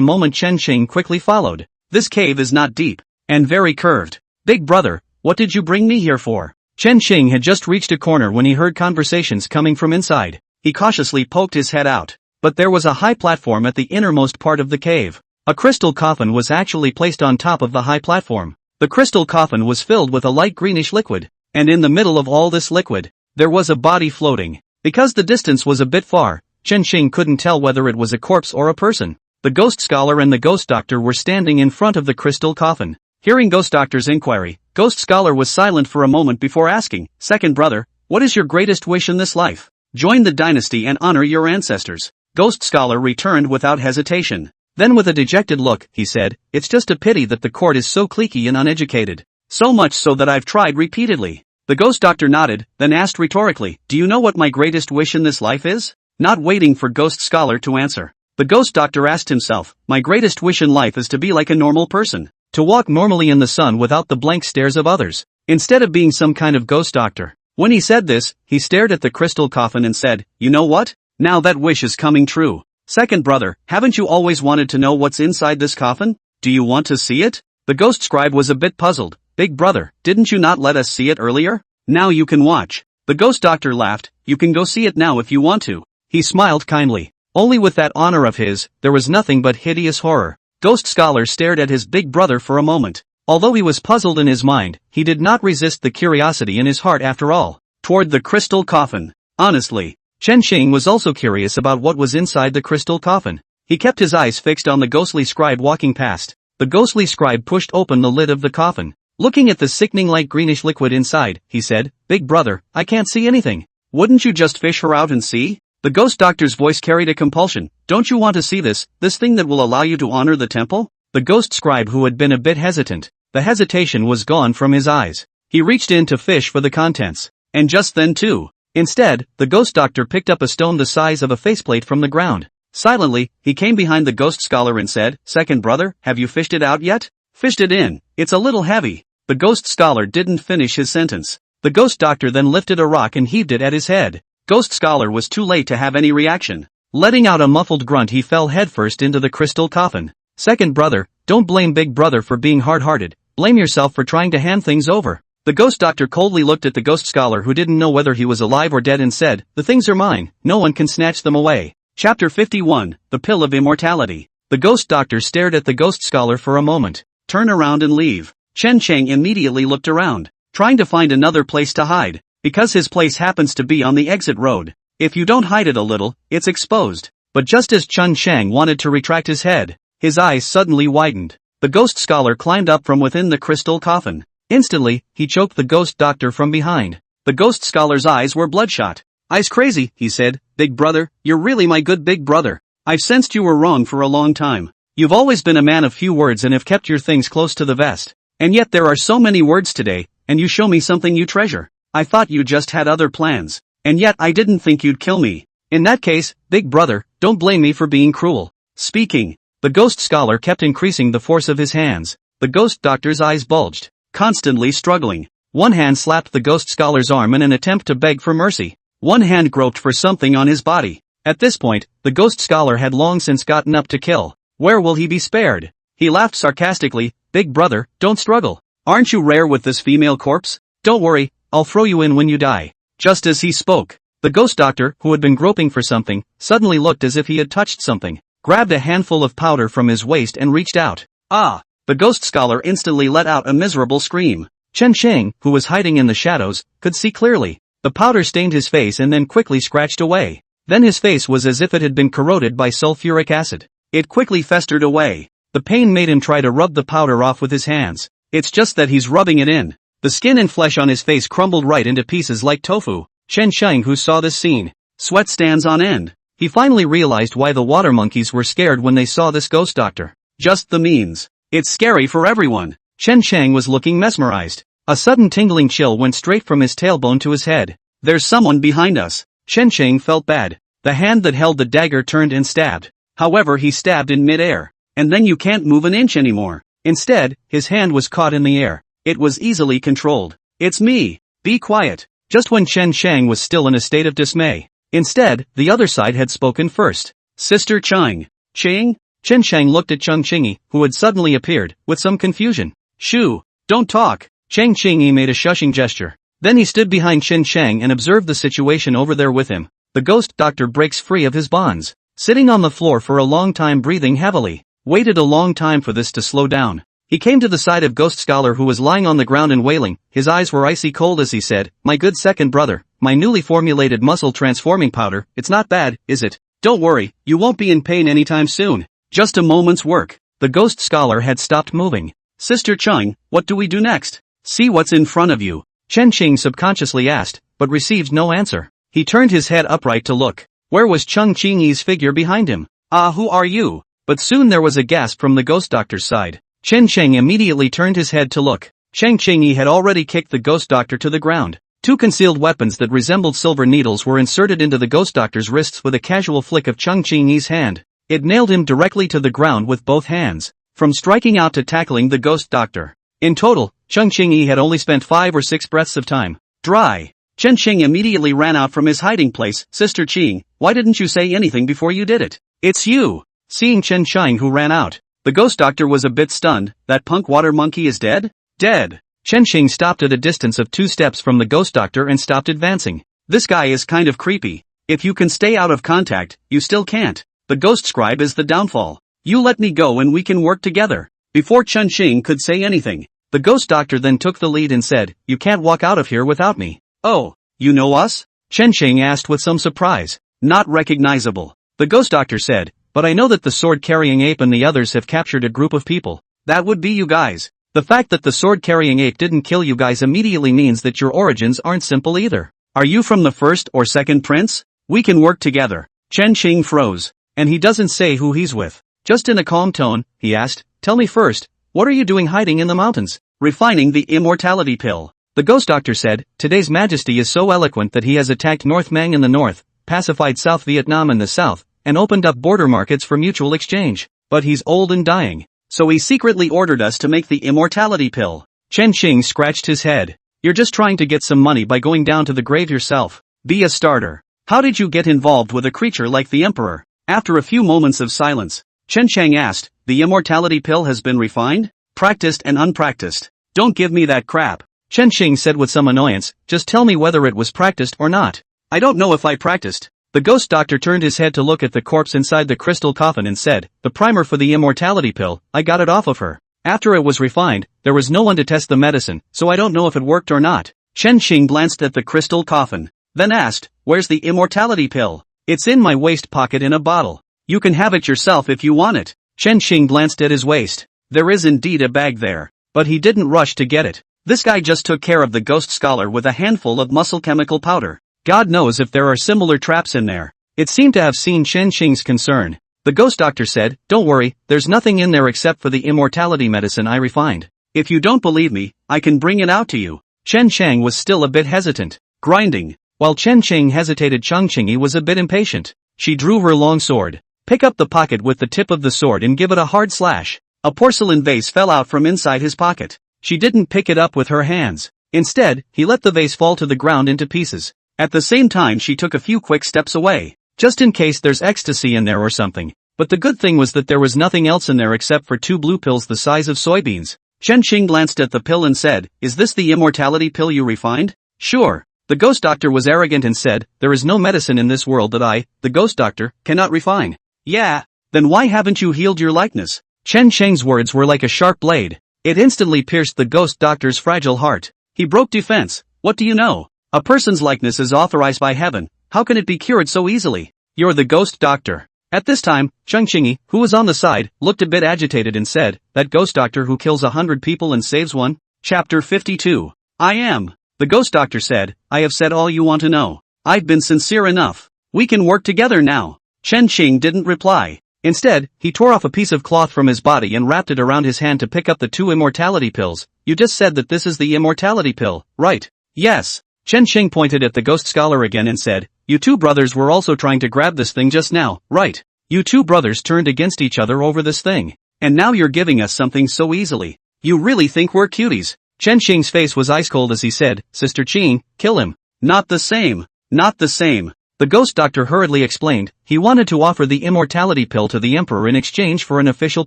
moment, Chen Sheng quickly followed. This cave is not deep, and very curved. "Big brother, what did you bring me here for?" Chen Sheng had just reached a corner when he heard conversations coming from inside. He cautiously poked his head out. But there was a high platform at the innermost part of the cave. A crystal coffin was actually placed on top of the high platform. The crystal coffin was filled with a light greenish liquid, and in the middle of all this liquid, there was a body floating. Because the distance was a bit far, Chen Sheng couldn't tell whether it was a corpse or a person. The ghost scholar and the ghost doctor were standing in front of the crystal coffin. Hearing ghost doctor's inquiry, ghost scholar was silent for a moment before asking, "Second brother, what is your greatest wish in this life?" "Join the dynasty and honor your ancestors." Ghost scholar returned without hesitation. Then with a dejected look, he said, "It's just a pity that the court is so cliquey and uneducated. So much so that I've tried repeatedly." The ghost doctor nodded, then asked rhetorically, "Do you know what my greatest wish in this life is?" Not waiting for ghost scholar to answer, the ghost doctor asked himself, "My greatest wish in life is to be like a normal person. To walk normally in the sun without the blank stares of others. Instead of being some kind of ghost doctor." When he said this, he stared at the crystal coffin and said, "You know what? Now that wish is coming true. Second brother, haven't you always wanted to know what's inside this coffin? Do you want to see it?" The ghost scribe was a bit puzzled. "Big brother, didn't you not let us see it earlier? Now you can watch." The ghost doctor laughed, "You can go see it now if you want to." He smiled kindly. Only with that honor of his, there was nothing but hideous horror. Ghost Scholar stared at his big brother for a moment. Although he was puzzled in his mind, he did not resist the curiosity in his heart after all. Toward the crystal coffin. Honestly, Chen Sheng was also curious about what was inside the crystal coffin. He kept his eyes fixed on the ghostly scribe walking past. The ghostly scribe pushed open the lid of the coffin. Looking at the sickening light greenish liquid inside, he said, "Big brother, I can't see anything." "Wouldn't you just fish her out and see?" The ghost doctor's voice carried a compulsion. "Don't you want to see this thing that will allow you to honor the temple?" The ghost scribe, who had been a bit hesitant, the hesitation was gone from his eyes. He reached in to fish for the contents. And just then too. Instead, the ghost doctor picked up a stone the size of a faceplate from the ground. Silently, he came behind the ghost scholar and said, "Second brother, have you fished it out yet?" "Fished it in. It's a little heavy." The ghost scholar didn't finish his sentence. The ghost doctor then lifted a rock and heaved it at his head. Ghost scholar was too late to have any reaction. Letting out a muffled grunt, he fell headfirst into the crystal coffin. "Second brother, don't blame big brother for being hard-hearted. Blame yourself for trying to hand things over." The ghost doctor coldly looked at the ghost scholar, who didn't know whether he was alive or dead, and said, "The things are mine, no one can snatch them away." Chapter 51, The Pill of Immortality. The ghost doctor stared at the ghost scholar for a moment. "Turn around and leave." Chen Cheng immediately looked around, trying to find another place to hide, because his place happens to be on the exit road. If you don't hide it a little, it's exposed. But just as Chen Cheng wanted to retract his head, his eyes suddenly widened. The ghost scholar climbed up from within the crystal coffin. Instantly, he choked the ghost doctor from behind. The ghost scholar's eyes were bloodshot. "I's crazy," he said. "Big brother, you're really my good big brother. I've sensed you were wrong for a long time. You've always been a man of few words and have kept your things close to the vest. And yet there are so many words today, and you show me something you treasure. I thought you just had other plans. And yet I didn't think you'd kill me." "In that case, big brother, don't blame me for being cruel." Speaking, the ghost scholar kept increasing the force of his hands. The ghost doctor's eyes bulged. Constantly struggling. One hand slapped the ghost scholar's arm in an attempt to beg for mercy. One hand groped for something on his body. At this point, the ghost scholar had long since gotten up to kill. Where will he be spared? He laughed sarcastically. "Big brother, don't struggle. Aren't you rare with this female corpse? Don't worry, I'll throw you in when you die." Just as he spoke, the ghost doctor, who had been groping for something, suddenly looked as if he had touched something, grabbed a handful of powder from his waist and reached out. "Ah!" The ghost scholar instantly let out a miserable scream. Chen Sheng, who was hiding in the shadows, could see clearly. The powder stained his face and then quickly scratched away. Then his face was as if it had been corroded by sulfuric acid. It quickly festered away. The pain made him try to rub the powder off with his hands. It's just that he's rubbing it in. The skin and flesh on his face crumbled right into pieces like tofu. Chen Sheng, who saw this scene, sweat stands on end. He finally realized why the water monkeys were scared when they saw this ghost doctor. Just the means. It's scary for everyone. Chen Sheng was looking mesmerized. A sudden tingling chill went straight from his tailbone to his head. "There's someone behind us." Chen Sheng felt bad. The hand that held the dagger turned and stabbed. However, he stabbed in mid-air. And then you can't move an inch anymore. Instead, his hand was caught in the air. It was easily controlled. "It's me. Be quiet." Just when Chen Sheng was still in a state of dismay. Instead, the other side had spoken first. "Sister Chang." "Ching?" Chen Sheng looked at Cheng Chingy, who had suddenly appeared, with some confusion. "Shoo, don't talk." Cheng Chingy made a shushing gesture. Then he stood behind Chen Sheng and observed the situation over there with him. The ghost doctor breaks free of his bonds. Sitting on the floor for a long time, breathing heavily. Waited a long time for this to slow down. He came to the side of Ghost Scholar, who was lying on the ground and wailing. His eyes were icy cold as he said, "My good second brother, my newly formulated muscle transforming powder, it's not bad, is it?" "Don't worry, you won't be in pain anytime soon. Just a moment's work." The Ghost Scholar had stopped moving. "Sister Chung, what do we do next?" "See what's in front of you," Chen Qing subconsciously asked, but received no answer. He turned his head upright to look. Where was Cheng Qingyi's figure behind him? "Ah, who are you?" But soon there was a gasp from the ghost doctor's side. Chen Sheng immediately turned his head to look. Cheng Qingyi had already kicked the ghost doctor to the ground. Two concealed weapons that resembled silver needles were inserted into the ghost doctor's wrists with a casual flick of Cheng Qingyi's hand. It nailed him directly to the ground with both hands, from striking out to tackling the ghost doctor. In total, Cheng Qingyi had only spent 5 or 6 breaths of time. Dry. Chen Qing immediately ran out from his hiding place. "Sister Qing, why didn't you say anything before you did it?" "It's you." Seeing Chen Qing, who ran out, the ghost doctor was a bit stunned. "That punk water monkey is dead?" "Dead." Chen Qing stopped at a distance of 2 steps from the ghost doctor and stopped advancing. "This guy is kind of creepy. If you can stay out of contact, you still can't. The ghost scribe is the downfall." You let me go and we can work together. Before Chen Xing could say anything, the ghost doctor then took the lead and said, "You can't walk out of here without me." "Oh, you know us?" Chen Xing asked with some surprise. "Not recognizable," the ghost doctor said, "but I know that the sword-carrying ape and the others have captured a group of people. That would be you guys. The fact that the sword-carrying ape didn't kill you guys immediately means that your origins aren't simple either. Are you from the first or second prince? We can work together." Chen Xing froze. "And he doesn't say who he's with." Just in a calm tone, he asked, "Tell me first, what are you doing hiding in the mountains?" "Refining the immortality pill," the ghost doctor said. "Today's Majesty is so eloquent that he has attacked North Mang in the north, pacified South Vietnam in the south, and opened up border markets for mutual exchange. But he's old and dying. So he secretly ordered us to make the immortality pill." Chen Xing scratched his head. "You're just trying to get some money by going down to the grave yourself. Be a starter. How did you get involved with a creature like the Emperor?" After a few moments of silence, Chen Chang asked, "The immortality pill has been refined, practiced and unpracticed." "Don't give me that crap," Chen Xing said with some annoyance, "just tell me whether it was practiced or not." "I don't know if I practiced." The ghost doctor turned his head to look at the corpse inside the crystal coffin and said, "The primer for the immortality pill, I got it off of her. After it was refined, there was no one to test the medicine, so I don't know if it worked or not." Chen Xing glanced at the crystal coffin, then asked, "Where's the immortality pill?" "It's in my waist pocket in a bottle. You can have it yourself if you want it." Chen Xing glanced at his waist. There is indeed a bag there. But he didn't rush to get it. This guy just took care of the ghost scholar with a handful of muscle chemical powder. God knows if there are similar traps in there. It seemed to have seen Chen Xing's concern. The ghost doctor said, "Don't worry, there's nothing in there except for the immortality medicine I refined. If you don't believe me, I can bring it out to you." Chen Chang was still a bit hesitant, grinding. While Chen Xing hesitated, Chang Qingyi was a bit impatient. She drew her long sword. "Pick up the pocket with the tip of the sword and give it a hard slash." A porcelain vase fell out from inside his pocket. She didn't pick it up with her hands. Instead, he let the vase fall to the ground into pieces. At the same time she took a few quick steps away, just in case there's ecstasy in there or something. But the good thing was that there was nothing else in there except for 2 blue pills the size of soybeans. Chen Xing glanced at the pill and said, "Is this the immortality pill you refined?" "Sure." The ghost doctor was arrogant and said, "There is no medicine in this world that I, the ghost doctor, cannot refine." "Yeah? Then why haven't you healed your likeness?" Chen Xing's words were like a sharp blade. It instantly pierced the ghost doctor's fragile heart. He broke defense. "What do you know? A person's likeness is authorized by heaven. How can it be cured so easily? You're the ghost doctor." At this time, Chang Qingyi, who was on the side, looked a bit agitated and said, "That ghost doctor who kills 100 people and saves one?" Chapter 52. "I am." The ghost doctor said, "I have said all you want to know. I've been sincere enough. We can work together now." Chen Xing didn't reply. Instead, he tore off a piece of cloth from his body and wrapped it around his hand to pick up the 2 immortality pills. "You just said that this is the immortality pill, right?" "Yes." Chen Xing pointed at the ghost scholar again and said, "You 2 brothers were also trying to grab this thing just now, right? You 2 brothers turned against each other over this thing. And now you're giving us something so easily. You really think we're cuties?" Chen Xing's face was ice cold as he said, "Sister Qing, kill him." "Not the same. Not the same." The ghost doctor hurriedly explained. He wanted to offer the immortality pill to the emperor in exchange for an official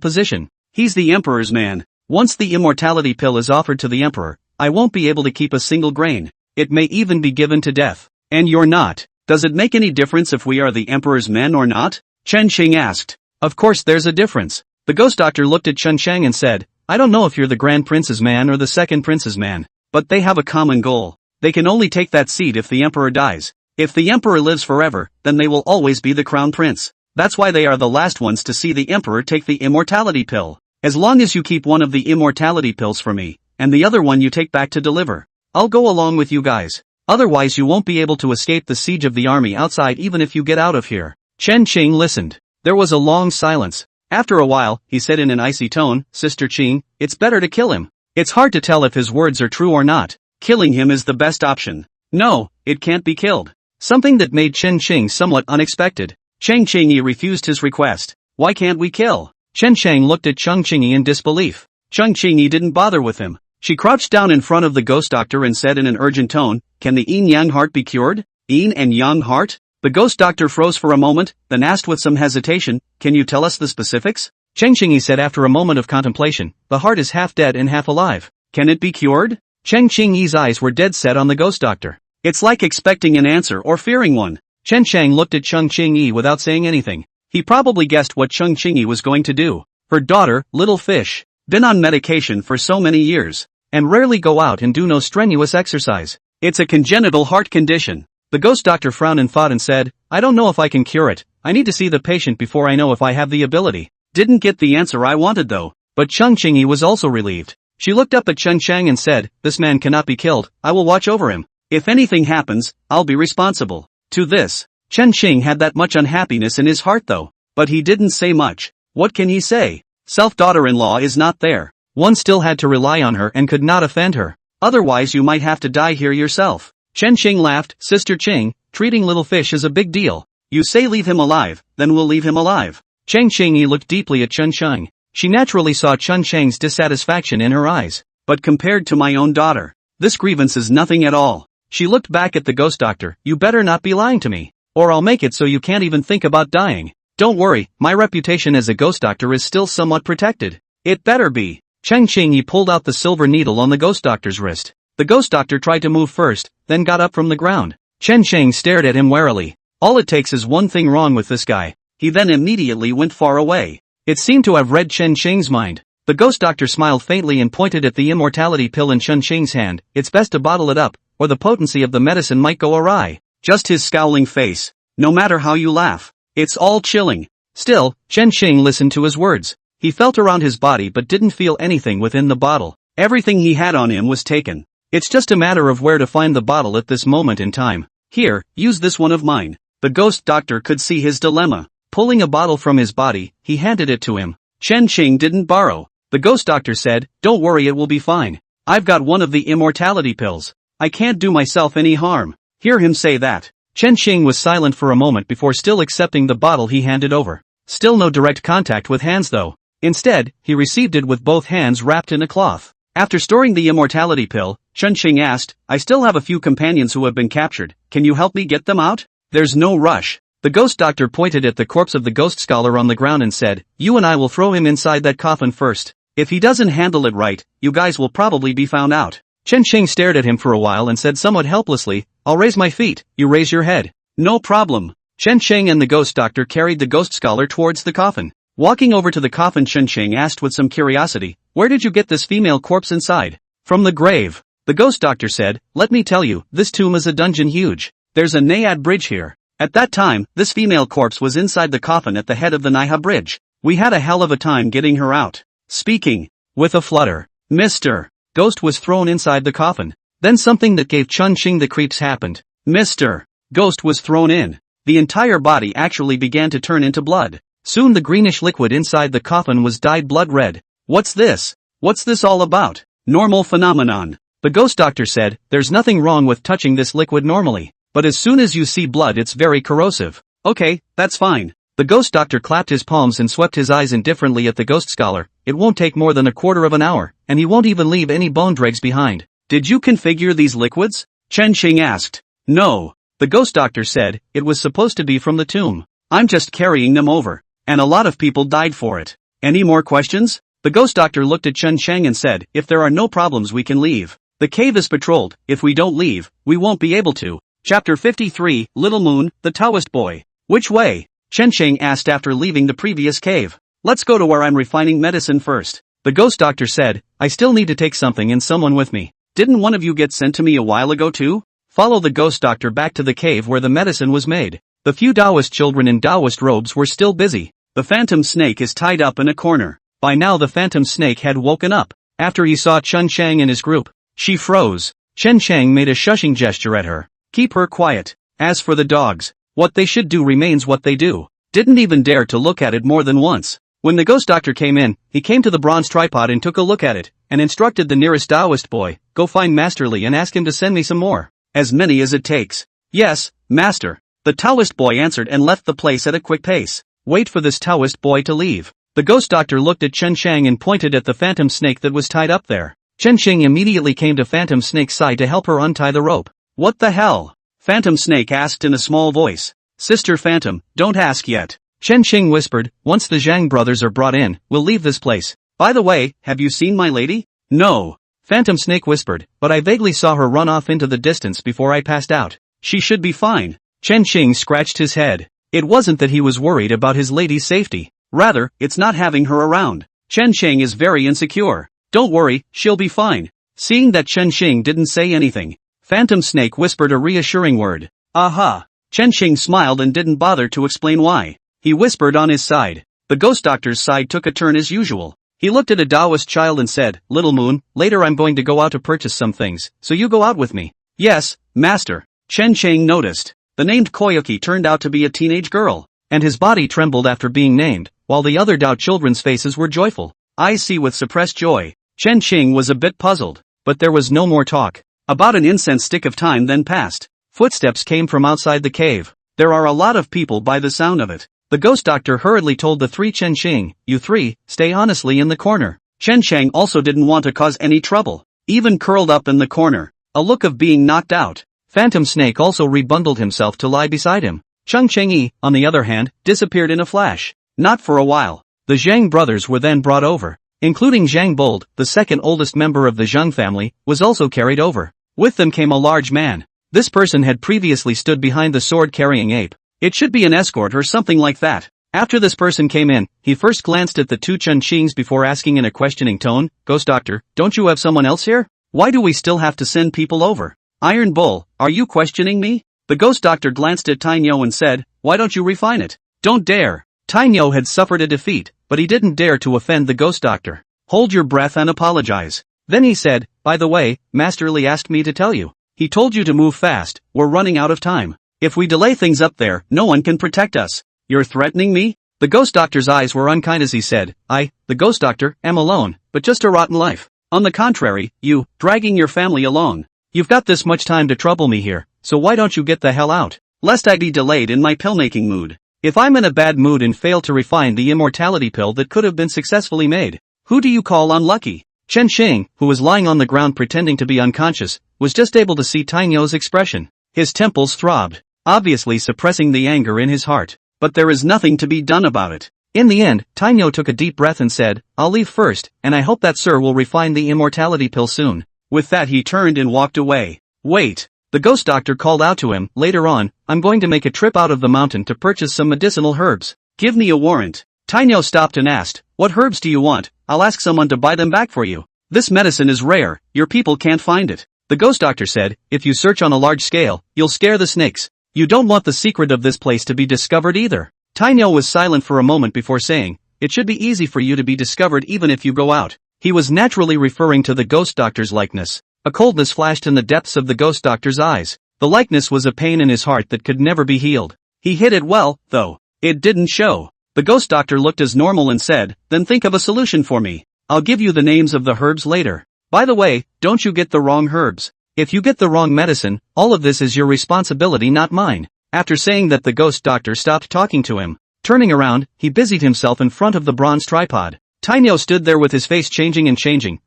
position. "He's the emperor's man. Once the immortality pill is offered to the emperor, I won't be able to keep a single grain. It may even be given to death. And you're not. Does it make any difference if we are the emperor's men or not?" Chen Xing asked. "Of course there's a difference." The ghost doctor looked at Chen Shang and said, "I don't know if you're the grand prince's man or the second prince's man. But they have a common goal. They can only take that seat if the emperor dies. If the emperor lives forever, then they will always be the crown prince. That's why they are the last ones to see the emperor take the immortality pill. As long as you keep one of the immortality pills for me, and the other one you take back to deliver, I'll go along with you guys. Otherwise you won't be able to escape the siege of the army outside even if you get out of here." Chen Qing listened. There was a long silence. After a while, he said in an icy tone, "Sister Qing, it's better to kill him. It's hard to tell if his words are true or not. Killing him is the best option." "No, it can't be killed." Something that made Chen Qing somewhat unexpected. Chang Qingyi refused his request. "Why can't we kill?" Chen Chang looked at Chang Qingyi in disbelief. Chang Qingyi didn't bother with him. She crouched down in front of the ghost doctor and said in an urgent tone, "Can the yin-yang heart be cured?" "Yin and yang heart?" The ghost doctor froze for a moment, then asked with some hesitation, "Can you tell us the specifics?" Cheng Qingyi said after a moment of contemplation, "The heart is half dead and half alive." "Can it be cured?" Cheng Qingyi's eyes were dead set on the ghost doctor. It's like expecting an answer or fearing one. Chen Chang looked at Cheng Qingyi without saying anything. He probably guessed what Chung Chingy was going to do. Her daughter, little fish, been on medication for so many years, and rarely go out and do no strenuous exercise. It's a congenital heart condition. The ghost doctor frowned and thought and said, I don't know if I can cure it. I need to see the patient before I know if I have the ability. Didn't get the answer I wanted though. But Chung Chingy was also relieved. She looked up at Chen Chang and said, this man cannot be killed, I will watch over him. If anything happens, I'll be responsible. To this, Chen Ching had that much unhappiness in his heart though. But he didn't say much. What can he say? Self-daughter-in-law is not there. One still had to rely on her and could not offend her. Otherwise you might have to die here yourself. Chen Ching laughed, Sister Ching, treating little fish is a big deal. You say leave him alive, then we'll leave him alive. Chen Ching looked deeply at Chen Chang. She naturally saw Chen Chang's dissatisfaction in her eyes. But compared to my own daughter, this grievance is nothing at all. She looked back at the ghost doctor, you better not be lying to me, or I'll make it so you can't even think about dying. Don't worry, my reputation as a ghost doctor is still somewhat protected. It better be. Chen Ching pulled out the silver needle on the ghost doctor's wrist. The ghost doctor tried to move first, then got up from the ground. Chen Ching stared at him warily. All it takes is one thing wrong with this guy. He then immediately went far away. It seemed to have read Chen Ching's mind. The ghost doctor smiled faintly and pointed at the immortality pill in Chen Ching's hand. It's best to bottle it up, or the potency of the medicine might go awry. Just his scowling face. No matter how you laugh, it's all chilling. Still, Chen Ching listened to his words. He felt around his body but didn't feel anything within the bottle. Everything he had on him was taken. It's just a matter of where to find the bottle at this moment in time. Here, use this one of mine. The ghost doctor could see his dilemma. Pulling a bottle from his body, he handed it to him. Chen Ching didn't borrow. The ghost doctor said, don't worry, it will be fine. I've got one of the immortality pills. I can't do myself any harm. Hear him say that. Chen Ching was silent for a moment before still accepting the bottle he handed over. Still no direct contact with hands though. Instead, he received it with both hands wrapped in a cloth. After storing the immortality pill, Chen Ching asked, I still have a few companions who have been captured. Can you help me get them out? There's no rush. The ghost doctor pointed at the corpse of the ghost scholar on the ground and said, you and I will throw him inside that coffin first. If he doesn't handle it right, you guys will probably be found out. Chen Ching stared at him for a while and said somewhat helplessly, I'll raise my feet, you raise your head. No problem. Chen Ching and the ghost doctor carried the ghost scholar towards the coffin. Walking over to the coffin, Chen Ching asked with some curiosity, where did you get this female corpse inside? From the grave. The ghost doctor said, let me tell you, this tomb is a dungeon huge. There's a Nayad bridge here. At that time, this female corpse was inside the coffin at the head of the Naiha bridge. We had a hell of a time getting her out. Speaking. With a flutter. Mr. Ghost was thrown inside the coffin. Then something that gave Chen Ching the creeps happened. Mr. Ghost was thrown in. The entire body actually began to turn into blood. Soon the greenish liquid inside the coffin was dyed blood red. What's this? What's this all about? Normal phenomenon. The ghost doctor said, there's nothing wrong with touching this liquid normally. But as soon as you see blood it's very corrosive. Okay, that's fine. The ghost doctor clapped his palms and swept his eyes indifferently at the ghost scholar. It won't take more than a quarter of an hour, and he won't even leave any bone dregs behind. Did you configure these liquids? Chen Ching asked. No. The ghost doctor said, it was supposed to be from the tomb. I'm just carrying them over. And a lot of people died for it. Any more questions? The ghost doctor looked at Chen Chang and said, if there are no problems we can leave. The cave is patrolled. If we don't leave, we won't be able to. Chapter 53, Little Moon, the Taoist Boy. Which way? Chen Ching asked after leaving the previous cave. Let's go to where I'm refining medicine first. The ghost doctor said, I still need to take something and someone with me. Didn't one of you get sent to me a while ago too? Follow the ghost doctor back to the cave where the medicine was made. The few Taoist children in Taoist robes were still busy. The phantom snake is tied up in a corner. By now the phantom snake had woken up. After he saw Chen Chang and his group, she froze. Chen Chang made a shushing gesture at her. Keep her quiet. As for the dogs, what they should do remains what they do. Didn't even dare to look at it more than once. When the ghost doctor came in, he came to the bronze tripod and took a look at it, and instructed the nearest Taoist boy, go find Master Li and ask him to send me some more. As many as it takes. Yes, master. The Taoist boy answered and left the place at a quick pace. Wait for this Taoist boy to leave. The ghost doctor looked at Chen Chang and pointed at the phantom snake that was tied up there. Chen Ching immediately came to Phantom Snake's side to help her untie the rope. What the hell? Phantom Snake asked in a small voice. Sister Phantom, don't ask yet. Chen Ching whispered, once the Zhang brothers are brought in, we'll leave this place. By the way, have you seen my lady? No. Phantom Snake whispered, but I vaguely saw her run off into the distance before I passed out. She should be fine. Chen Ching scratched his head. It wasn't that he was worried about his lady's safety. Rather, it's not having her around. Chen Sheng is very insecure. Don't worry, she'll be fine. Seeing that Chen Sheng didn't say anything, Phantom Snake whispered a reassuring word. Aha! Chen Sheng smiled and didn't bother to explain why. He whispered on his side. The ghost doctor's side took a turn as usual. He looked at a Taoist child and said, "Little Moon, later I'm going to go out to purchase some things, so you go out with me." "Yes, master." Chen Sheng noticed. The named Koyuki turned out to be a teenage girl, and his body trembled after being named, while the other Dao children's faces were joyful. I see with suppressed joy. Chen Sheng was a bit puzzled, but there was no more talk. About an incense stick of time then passed. Footsteps came from outside the cave. There are a lot of people by the sound of it. The ghost doctor hurriedly told the three Chen Sheng, "You three, stay honestly in the corner." Chen Sheng also didn't want to cause any trouble, even curled up in the corner, a look of being knocked out. Phantom Snake also rebundled himself to lie beside him. Chung Cheng-yi, on the other hand, disappeared in a flash. Not for a while. The Zhang brothers were then brought over. Including Zhang Bold, the second oldest member of the Zheng family, was also carried over. With them came a large man. This person had previously stood behind the sword-carrying ape. It should be an escort or something like that. After this person came in, he first glanced at the two Chen Shings before asking in a questioning tone, "Ghost Doctor, don't you have someone else here? Why do we still have to send people over? Iron Bull, are you questioning me?" The ghost doctor glanced at Tainyo and said, "Why don't you refine it? Don't dare." Tainyo had suffered a defeat, but he didn't dare to offend the ghost doctor. "Hold your breath and apologize." Then he said, "By the way, Master Li asked me to tell you. He told you to move fast, we're running out of time. If we delay things up there, no one can protect us." "You're threatening me?" The ghost doctor's eyes were unkind as he said, "I, the ghost doctor, am alone, but just a rotten life." "On the contrary, you, dragging your family along. You've got this much time to trouble me here, so why don't you get the hell out? Lest I be delayed in my pill-making mood. If I'm in a bad mood and fail to refine the immortality pill that could have been successfully made, who do you call unlucky?" Chen Sheng, who was lying on the ground pretending to be unconscious, was just able to see Tainyo's expression. His temples throbbed, obviously suppressing the anger in his heart. But there is nothing to be done about it. In the end, Tainyo took a deep breath and said, "I'll leave first, and I hope that sir will refine the immortality pill soon." With that he turned and walked away. "Wait." The ghost doctor called out to him, "Later on, I'm going to make a trip out of the mountain to purchase some medicinal herbs. Give me a warrant." Tainyo stopped and asked, "What herbs do you want? I'll ask someone to buy them back for you. This medicine is rare, your people can't find it." The ghost doctor said, "If you search on a large scale, you'll scare the snakes. You don't want the secret of this place to be discovered either." Tainyo was silent for a moment before saying, "It should be easy for you to be discovered even if you go out." He was naturally referring to the ghost doctor's likeness. A coldness flashed in the depths of the ghost doctor's eyes. The likeness was a pain in his heart that could never be healed. He hid it well, though. It didn't show. The ghost doctor looked as normal and said, "Then think of a solution for me. I'll give you the names of the herbs later. By the way, don't you get the wrong herbs. If you get the wrong medicine, all of this is your responsibility, not mine." After saying that, the ghost doctor stopped talking to him. Turning around, he busied himself in front of the bronze tripod. Tainyo stood there with his face changing,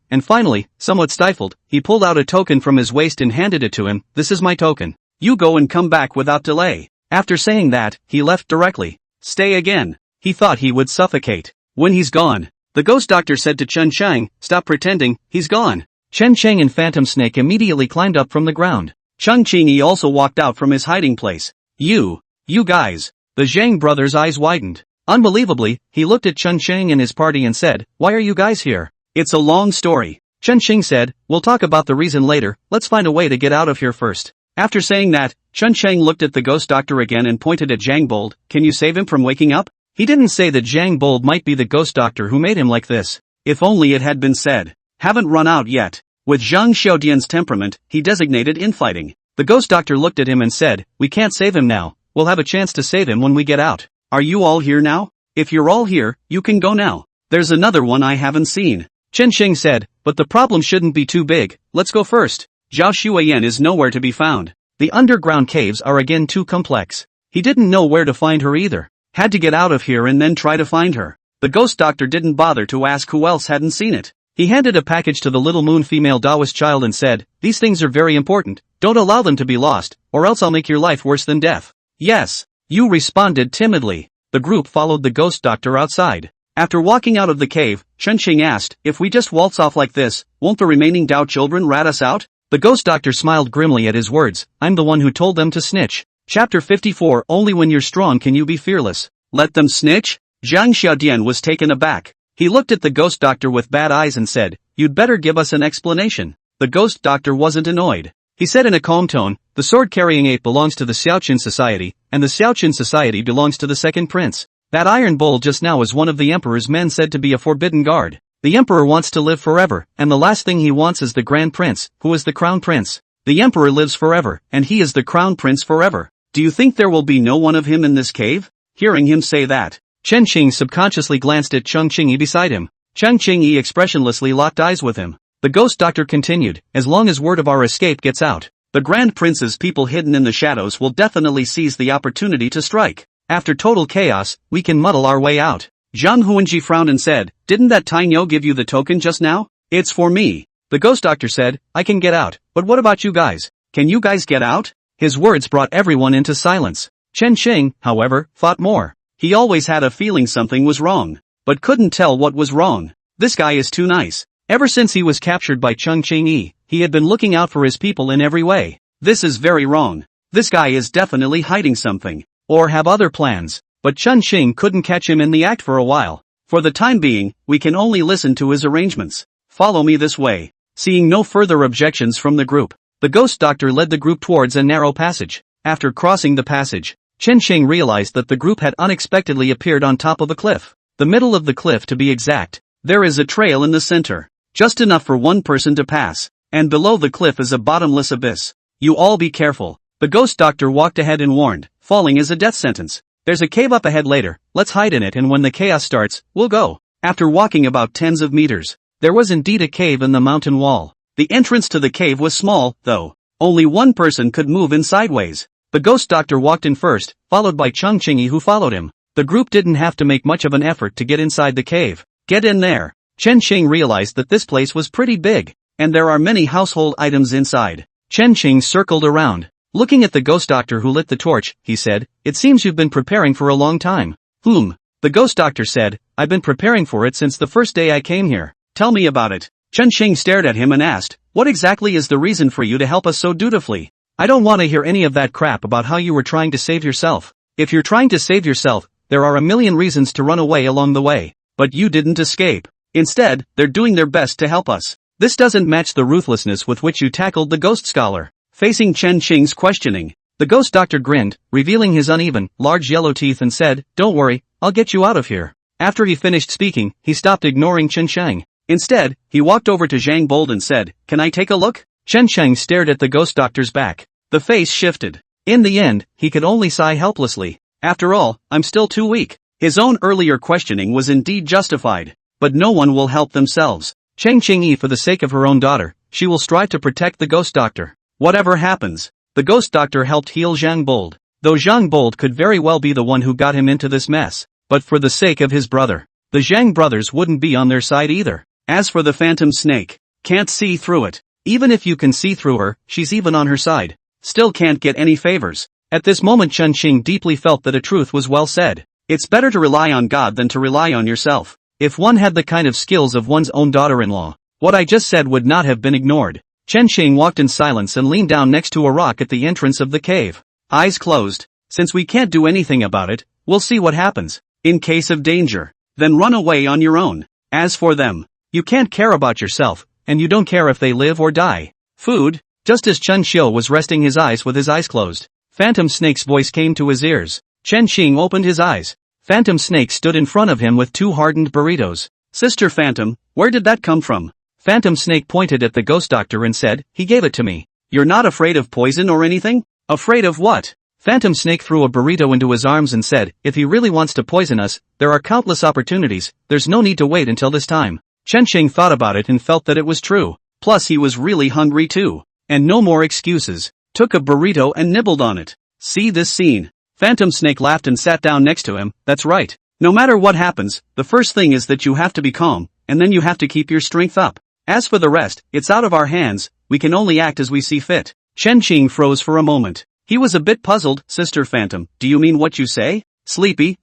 and finally, somewhat stifled, he pulled out a token from his waist and handed it to him. "This is my token. You go and come back without delay." After saying that, he left directly. "Stay again." He thought he would suffocate. "When he's gone," the ghost doctor said to Chen Sheng, "Stop pretending, he's gone." Chen Sheng and Phantom Snake immediately climbed up from the ground. Chung Cheng-yi also walked out from his hiding place. You guys." The Zhang brothers' eyes widened. Unbelievably, he looked at Chen Sheng and his party and said, "Why are you guys here?" "It's a long story." Chen Sheng said, "We'll talk about the reason later, let's find a way to get out of here first." After saying that, Chen Sheng looked at the ghost doctor again and pointed at Zhang Bold. "Can you save him from waking up?" He didn't say that Zhang Bold might be the ghost doctor who made him like this. If only it had been said. "Haven't run out yet." With Zhang Xiaodian's temperament, he designated infighting. The ghost doctor looked at him and said, "We can't save him now. We'll have a chance to save him when we get out." "Are you all here now? If you're all here, you can go now. There's another one I haven't seen." Chen Sheng said, "But the problem shouldn't be too big, let's go first." Zhao Shuiyan is nowhere to be found. The underground caves are again too complex. He didn't know where to find her either. Had to get out of here and then try to find her. The ghost doctor didn't bother to ask who else hadn't seen it. He handed a package to the little moon female Taoist child and said, "These things are very important, don't allow them to be lost, or else I'll make your life worse than death." "Yes," you responded timidly. The group followed the ghost doctor outside. After walking out of the cave, Chen Xing asked, "If we just waltz off like this, won't the remaining Dao children rat us out?" The ghost doctor smiled grimly at his words, "I'm the one who told them to snitch. Chapter 54. Only when you're strong can you be fearless. Let them snitch? Zhang Xiaodian was taken aback. He looked at the ghost doctor with bad eyes and said, "You'd better give us an explanation." The ghost doctor wasn't annoyed. He said in a calm tone, "The sword-carrying ape belongs to the Xiaoqin Society, and the Xiaoqin Society belongs to the second prince. That iron bowl just now is one of the emperor's men said to be a forbidden guard. The emperor wants to live forever, and the last thing he wants is the grand prince, who is the crown prince. The emperor lives forever, and he is the crown prince forever. Do you think there will be no one of him in this cave?" Hearing him say that, Chen Qing subconsciously glanced at Cheng Qingyi beside him. Cheng Qingyi expressionlessly locked eyes with him. The ghost doctor continued, "As long as word of our escape gets out, the Grand Prince's people hidden in the shadows will definitely seize the opportunity to strike. After total chaos, we can muddle our way out." Zhang Huanji frowned and said, "Didn't that Tainyo give you the token just now?" "It's for me." The ghost doctor said, "I can get out, but what about you guys? Can you guys get out?" His words brought everyone into silence. Chen Qing, however, thought more. He always had a feeling something was wrong, but couldn't tell what was wrong. This guy is too nice. Ever since he was captured by Cheng Qingyi, he had been looking out for his people in every way. This is very wrong. This guy is definitely hiding something. Or have other plans. But Chen Qing couldn't catch him in the act for a while. For the time being, we can only listen to his arrangements. Follow me this way. Seeing no further objections from the group, the ghost doctor led the group towards a narrow passage. After crossing the passage, Chen Qing realized that the group had unexpectedly appeared on top of a cliff. The middle of the cliff to be exact. There is a trail in the center. Just enough for one person to pass. And below the cliff is a bottomless abyss. You all be careful. The ghost doctor walked ahead and warned, falling is a death sentence. There's a cave up ahead later, let's hide in it and when the chaos starts, we'll go. After walking about tens of meters, there was indeed a cave in the mountain wall. The entrance to the cave was small, though. Only one person could move in sideways. The ghost doctor walked in first, followed by Cheng Qingyi who followed him. The group didn't have to make much of an effort to get inside the cave. Get in there. Chen Qing realized that this place was pretty big, and there are many household items inside. Chen Qing circled around. Looking at the ghost doctor who lit the torch, he said, "It seems you've been preparing for a long time." The ghost doctor said, "I've been preparing for it since the first day I came here." "Tell me about it." Chen Qing stared at him and asked, "What exactly is the reason for you to help us so dutifully?" "I don't want to hear any of that crap about how you were trying to save yourself. If you're trying to save yourself, there are a million reasons to run away along the way. But you didn't escape. Instead, they're doing their best to help us. This doesn't match the ruthlessness with which you tackled the ghost scholar." Facing Chen Qing's questioning, the ghost doctor grinned, revealing his uneven, large yellow teeth and said, "Don't worry, I'll get you out of here." After he finished speaking, he stopped ignoring Chen Sheng. Instead, he walked over to Zhang Bold and said, "Can I take a look?" Chen Sheng stared at the ghost doctor's back. The face shifted. In the end, he could only sigh helplessly. "After all, I'm still too weak." His own earlier questioning was indeed justified. But no one will help themselves. Cheng Qingyi, for the sake of her own daughter, she will strive to protect the ghost doctor. Whatever happens, the ghost doctor helped heal Zhang Bold. Though Zhang Bold could very well be the one who got him into this mess. But for the sake of his brother, the Zhang brothers wouldn't be on their side either. As for the phantom snake, can't see through it. Even if you can see through her, she's even on her side. Still can't get any favors. At this moment Chen Qing deeply felt that a truth was well said. It's better to rely on God than to rely on yourself. If one had the kind of skills of one's own daughter-in-law, what I just said would not have been ignored. Chen Qing walked in silence and leaned down next to a rock at the entrance of the cave. Eyes closed. Since we can't do anything about it, we'll see what happens. In case of danger, then run away on your own. As for them, you can't care about yourself, and you don't care if they live or die. Food? Just as Chen Xiu was resting his eyes with his eyes closed, Phantom Snake's voice came to his ears. Chen Qing opened his eyes. Phantom Snake stood in front of him with 2 hardened burritos. "Sister Phantom, where did that come from?" Phantom Snake pointed at the ghost doctor and said, "He gave it to me." "You're not afraid of poison or anything?" "Afraid of what?" Phantom Snake threw a burrito into his arms and said, "If he really wants to poison us, there are countless opportunities, there's no need to wait until this time." Chen Qing thought about it and felt that it was true. Plus he was really hungry too. And no more excuses. Took a burrito and nibbled on it. See this scene. Phantom Snake laughed and sat down next to him. "That's right. No matter what happens, the first thing is that you have to be calm, and then you have to keep your strength up. As for the rest, it's out of our hands, we can only act as we see fit." Chen Qing froze for a moment. He was a bit puzzled. "Sister Phantom, do you mean what you say?" Sleepy.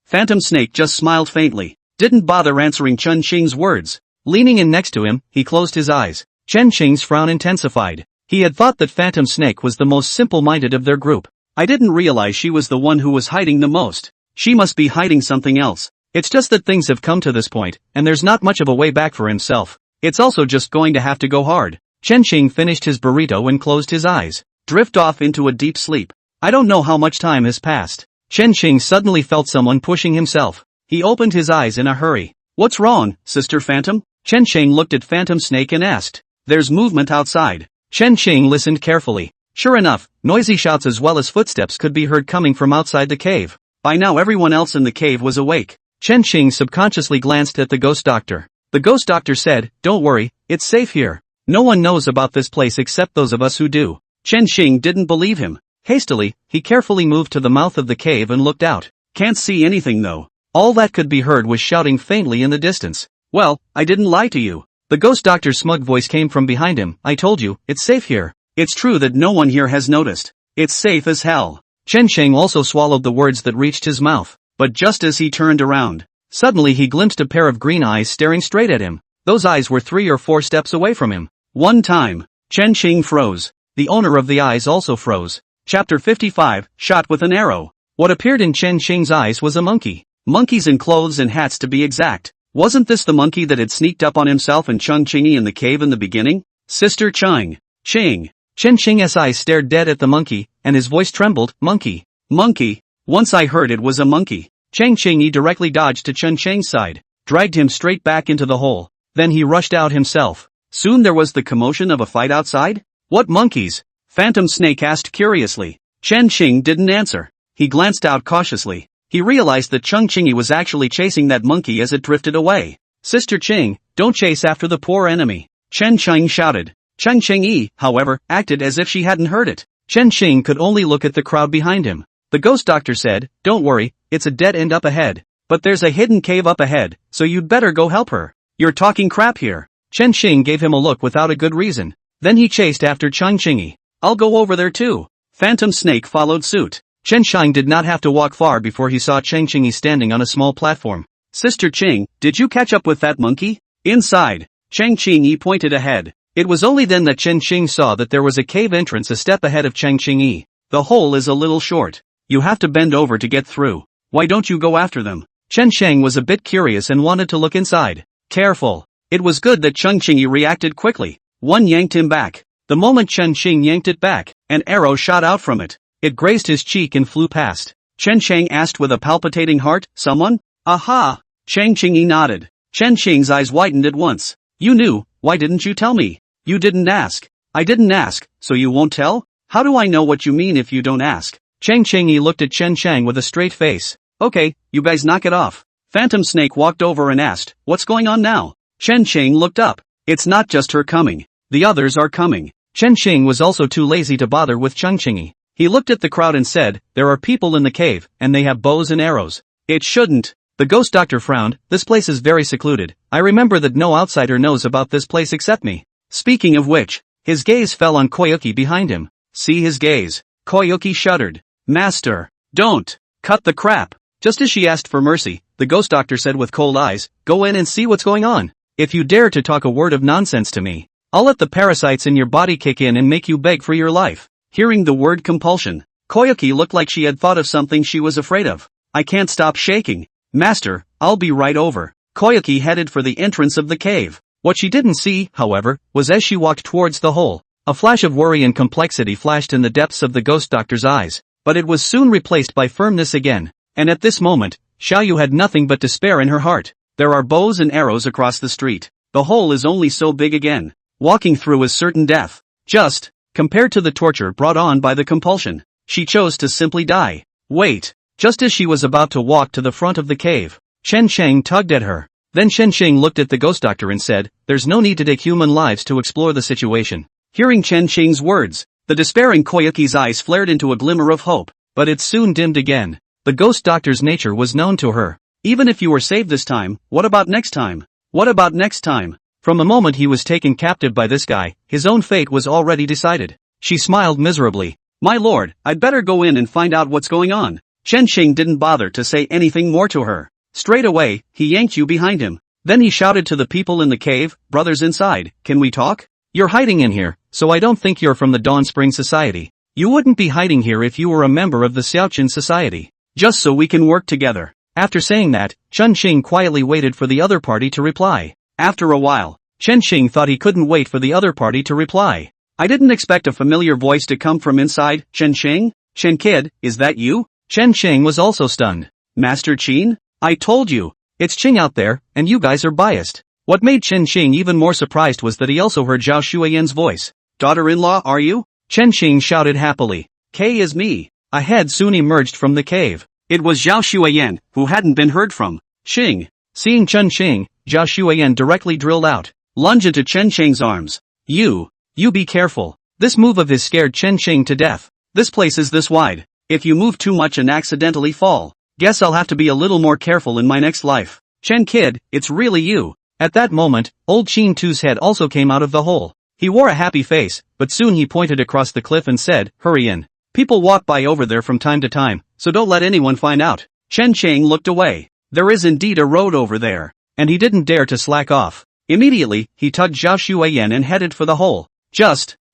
Phantom Snake just smiled faintly. Didn't bother answering Chen Qing's words. Leaning in next to him, he closed his eyes. Chen Qing's frown intensified. He had thought that Phantom Snake was the most simple-minded of their group. I didn't realize she was the one who was hiding the most. She must be hiding something else. It's just that things have come to this point, and there's not much of a way back for himself. It's also just going to have to go hard. Chen Qing finished his burrito and closed his eyes. Drift off into a deep sleep. I don't know how much time has passed. Chen Qing suddenly felt someone pushing himself. He opened his eyes in a hurry. What's wrong, Sister Phantom? Chen Qing looked at Phantom Snake and asked. There's movement outside. Chen Qing listened carefully. Sure enough, noisy shouts as well as footsteps could be heard coming from outside the cave. By now everyone else in the cave was awake. Chen Qing subconsciously glanced at the ghost doctor. The ghost doctor said, "Don't worry, it's safe here. No one knows about this place except those of us who do." Chen Qing didn't believe him. Hastily, he carefully moved to the mouth of the cave and looked out. Can't see anything though. All that could be heard was shouting faintly in the distance. Well, I didn't lie to you. The ghost doctor's smug voice came from behind him. I told you, it's safe here. It's true that no one here has noticed. It's safe as hell. Chen Qing also swallowed the words that reached his mouth. But just as he turned around, suddenly he glimpsed a pair of green eyes staring straight at him. Those eyes were 3 or 4 steps away from him. One time, Chen Qing froze. The owner of the eyes also froze. Chapter 55, Shot with an Arrow. What appeared in Chen Qing's eyes was a monkey. Monkeys in clothes and hats to be exact. Wasn't this the monkey that had sneaked up on himself and Chung Chingy in the cave in the beginning? Sister Chung. Ching. Chen Qing's eyes stared dead at the monkey, and his voice trembled. Monkey. Monkey. Once I heard it was a monkey. Chang Qingyi directly dodged to Chen Cheng's side, dragged him straight back into the hole. Then he rushed out himself. Soon there was the commotion of a fight outside? What monkeys? Phantom Snake asked curiously. Chen Qing didn't answer. He glanced out cautiously. He realized that Chung Chingy was actually chasing that monkey as it drifted away. Sister Qing, don't chase after the poor enemy. Chen Qing shouted. Chen Qingyi, however, acted as if she hadn't heard it. Chen Qing could only look at the crowd behind him. The ghost doctor said, don't worry, it's a dead end up ahead. But there's a hidden cave up ahead, so you'd better go help her. You're talking crap here. Chen Qing gave him a look without a good reason. Then he chased after Chung Chingy. I'll go over there too. Phantom Snake followed suit. Chen Qing did not have to walk far before he saw Chen Qingyi standing on a small platform. Sister Qing, did you catch up with that monkey? Inside. Chen Qingyi pointed ahead. It was only then that Chen Qing saw that there was a cave entrance a step ahead of Chen Qingyi. The hole is a little short. You have to bend over to get through. Why don't you go after them? Chen Qing was a bit curious and wanted to look inside. Careful. It was good that Chung Chingy reacted quickly. One yanked him back. The moment Chen Qing yanked it back, an arrow shot out from it. It grazed his cheek and flew past. Chen Qing asked with a palpitating heart, someone? Aha! Chen Qingyi nodded. Chen Qing's eyes widened at once. You knew, why didn't you tell me? You didn't ask. I didn't ask, so you won't tell? How do I know what you mean if you don't ask? Chen Qingyi looked at Chen Chang with a straight face. Okay, you guys knock it off. Phantom Snake walked over and asked, what's going on now? Chen Qing looked up. It's not just her coming. The others are coming. Chen Qing was also too lazy to bother with Chung Chingy. He looked at the crowd and said, there are people in the cave, and they have bows and arrows. It shouldn't. The ghost doctor frowned. This place is very secluded. I remember that no outsider knows about this place except me. Speaking of which, his gaze fell on Koyuki behind him. See his gaze. Koyuki shuddered. Master, don't. Cut the crap. Just as she asked for mercy, the ghost doctor said with cold eyes, go in and see what's going on. If you dare to talk a word of nonsense to me, I'll let the parasites in your body kick in and make you beg for your life. Hearing the word compulsion, Koyuki looked like she had thought of something she was afraid of. I can't stop shaking. Master, I'll be right over. Koyuki headed for the entrance of the cave. What she didn't see, however, was as she walked towards the hole, a flash of worry and complexity flashed in the depths of the ghost doctor's eyes, but it was soon replaced by firmness again. And at this moment, Xiaoyu had nothing but despair in her heart. There are bows and arrows across the street. The hole is only so big again. Walking through is certain death. Just, compared to the torture brought on by the compulsion, she chose to simply die. Wait. Just as she was about to walk to the front of the cave, Chen Cheng tugged at her. Then Chen Cheng looked at the ghost doctor and said, there's no need to take human lives to explore the situation. Hearing Chen Cheng's words, the despairing Koyuki's eyes flared into a glimmer of hope, but it soon dimmed again. The ghost doctor's nature was known to her. Even if you were saved this time, what about next time? What about next time? From the moment he was taken captive by this guy, his own fate was already decided. She smiled miserably. My lord, I'd better go in and find out what's going on. Chen Xing didn't bother to say anything more to her. Straight away, he yanked you behind him. Then he shouted to the people in the cave, brothers inside, can we talk? You're hiding in here, so I don't think you're from the Dawn Spring Society. You wouldn't be hiding here if you were a member of the Xiaoqin society. Just so we can work together. After saying that, Chen Xing quietly waited for the other party to reply. After a while, Chen Xing thought he couldn't wait for the other party to reply. I didn't expect a familiar voice to come from inside. Chen Xing? Chen kid, is that you? Chen Xing was also stunned. Master Qin? I told you. It's Qing out there, and you guys are biased. What made Chen Xing even more surprised was that he also heard Zhao Shuiyan's voice. Daughter-in-law, are you? Chen Xing shouted happily. K is me. A head soon emerged from the cave. It was Zhao Shuiyan, who hadn't been heard from. Xing. Seeing Chen Xing, Zhao Shuiyan directly drilled out. Lunge into Chen Xing's arms. You be careful. This move of his scared Chen Xing to death. This place is this wide. If you move too much and accidentally fall, guess I'll have to be a little more careful in my next life. Chen kid, it's really you. At that moment, old Qin Tu's head also came out of the hole. He wore a happy face, but soon he pointed across the cliff and said, hurry in. People walk by over there from time to time, so don't let anyone find out. Chen Xing looked away. There is indeed a road over there. And he didn't dare to slack off. Immediately, he tugged Zhao Shuiyan and headed for the hole.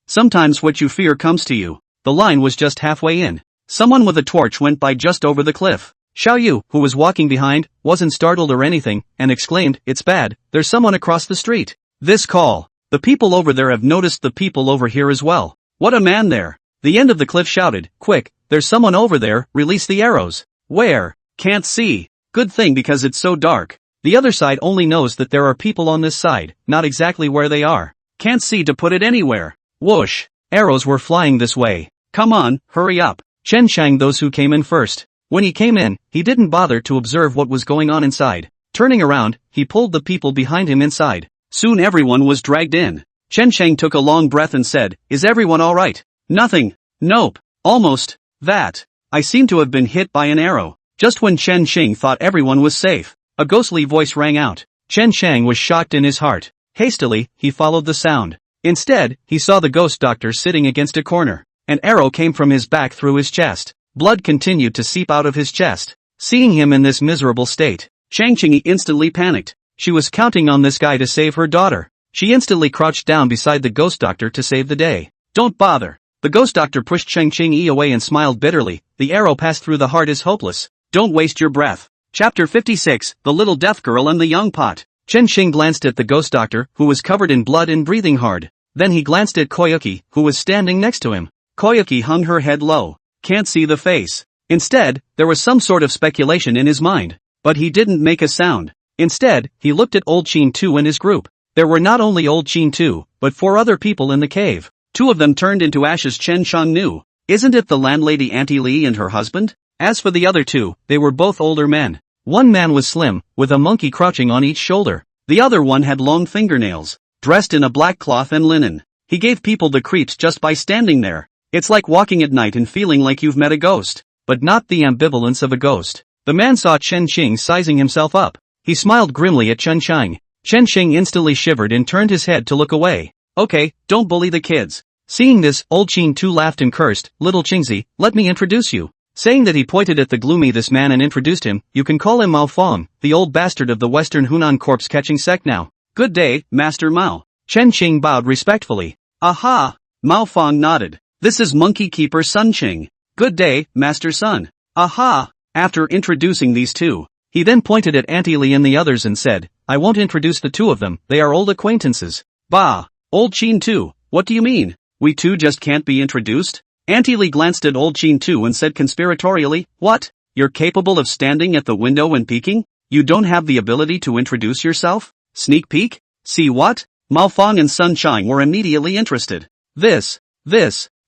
Sometimes what you fear comes to you. The line was just halfway in. Someone with a torch went by just over the cliff. Xiao Yu, who was walking behind, wasn't startled or anything, and exclaimed, it's bad, there's someone across the street. This call. The people over there have noticed the people over here as well. What a man there. The end of the cliff shouted, quick, there's someone over there, release the arrows. Where? Can't see. Good thing because it's so dark. The other side only knows that there are people on this side, not exactly where they are. Can't see to put it anywhere. Whoosh. Arrows were flying this way. Come on, hurry up. Chen Shang those who came in first. When he came in, he didn't bother to observe what was going on inside. Turning around, he pulled the people behind him inside. Soon everyone was dragged in. Chen Shang took a long breath and said, is everyone alright? Nothing. Nope. Almost. That. I seem to have been hit by an arrow. Just when Chen Xing thought everyone was safe, a ghostly voice rang out. Chen Shang was shocked in his heart. Hastily, he followed the sound. Instead, he saw the ghost doctor sitting against a corner. An arrow came from his back through his chest. Blood continued to seep out of his chest. Seeing him in this miserable state, Chang Qingyi instantly panicked. She was counting on this guy to save her daughter. She instantly crouched down beside the ghost doctor to save the day. Don't bother. The ghost doctor pushed Cheng Qingyi away and smiled bitterly. The arrow passed through the heart is hopeless. Don't waste your breath. Chapter 56, The Little Deaf Girl and the Young Pot. Chen Xing glanced at the ghost doctor, who was covered in blood and breathing hard. Then he glanced at Koyuki, who was standing next to him. Koyuki hung her head low. Can't see the face. Instead, there was some sort of speculation in his mind. But he didn't make a sound. Instead, he looked at Old Qin Tu and his group. There were not only Old Qin Tu, but 4 other people in the cave. 2 of them turned into ashes. Chen Shang knew. Isn't it the landlady Auntie Li and her husband? As for the other 2, they were both older men. One man was slim, with a monkey crouching on each shoulder. The other one had long fingernails, dressed in a black cloth and linen. He gave people the creeps just by standing there. It's like walking at night and feeling like you've met a ghost, but not the ambivalence of a ghost. The man saw Chen Xing sizing himself up. He smiled grimly at Chen Shang. Chen Xing instantly shivered and turned his head to look away. Okay, don't bully the kids. Seeing this, Old Qin Tu laughed and cursed, Little Qingzi, let me introduce you. Saying that he pointed at the gloomy this man and introduced him, you can call him Mao Fong, the old bastard of the Western Hunan corpse catching sect now. Good day, Master Mao. Chen Xing bowed respectfully. Aha! Mao Fong nodded. This is Monkey Keeper Sun Qing. Good day, Master Sun. Aha! After introducing these 2, he then pointed at Auntie Li and the others and said, I won't introduce the 2 of them, they are old acquaintances. Bah! Old Qin Tu, what do you mean? We 2 just can't be introduced? Auntie Li glanced at Old Qin Tu and said conspiratorially, what? You're capable of standing at the window and peeking? You don't have the ability to introduce yourself? Sneak peek? See what? Mao Fong and Sun Chang were immediately interested. This.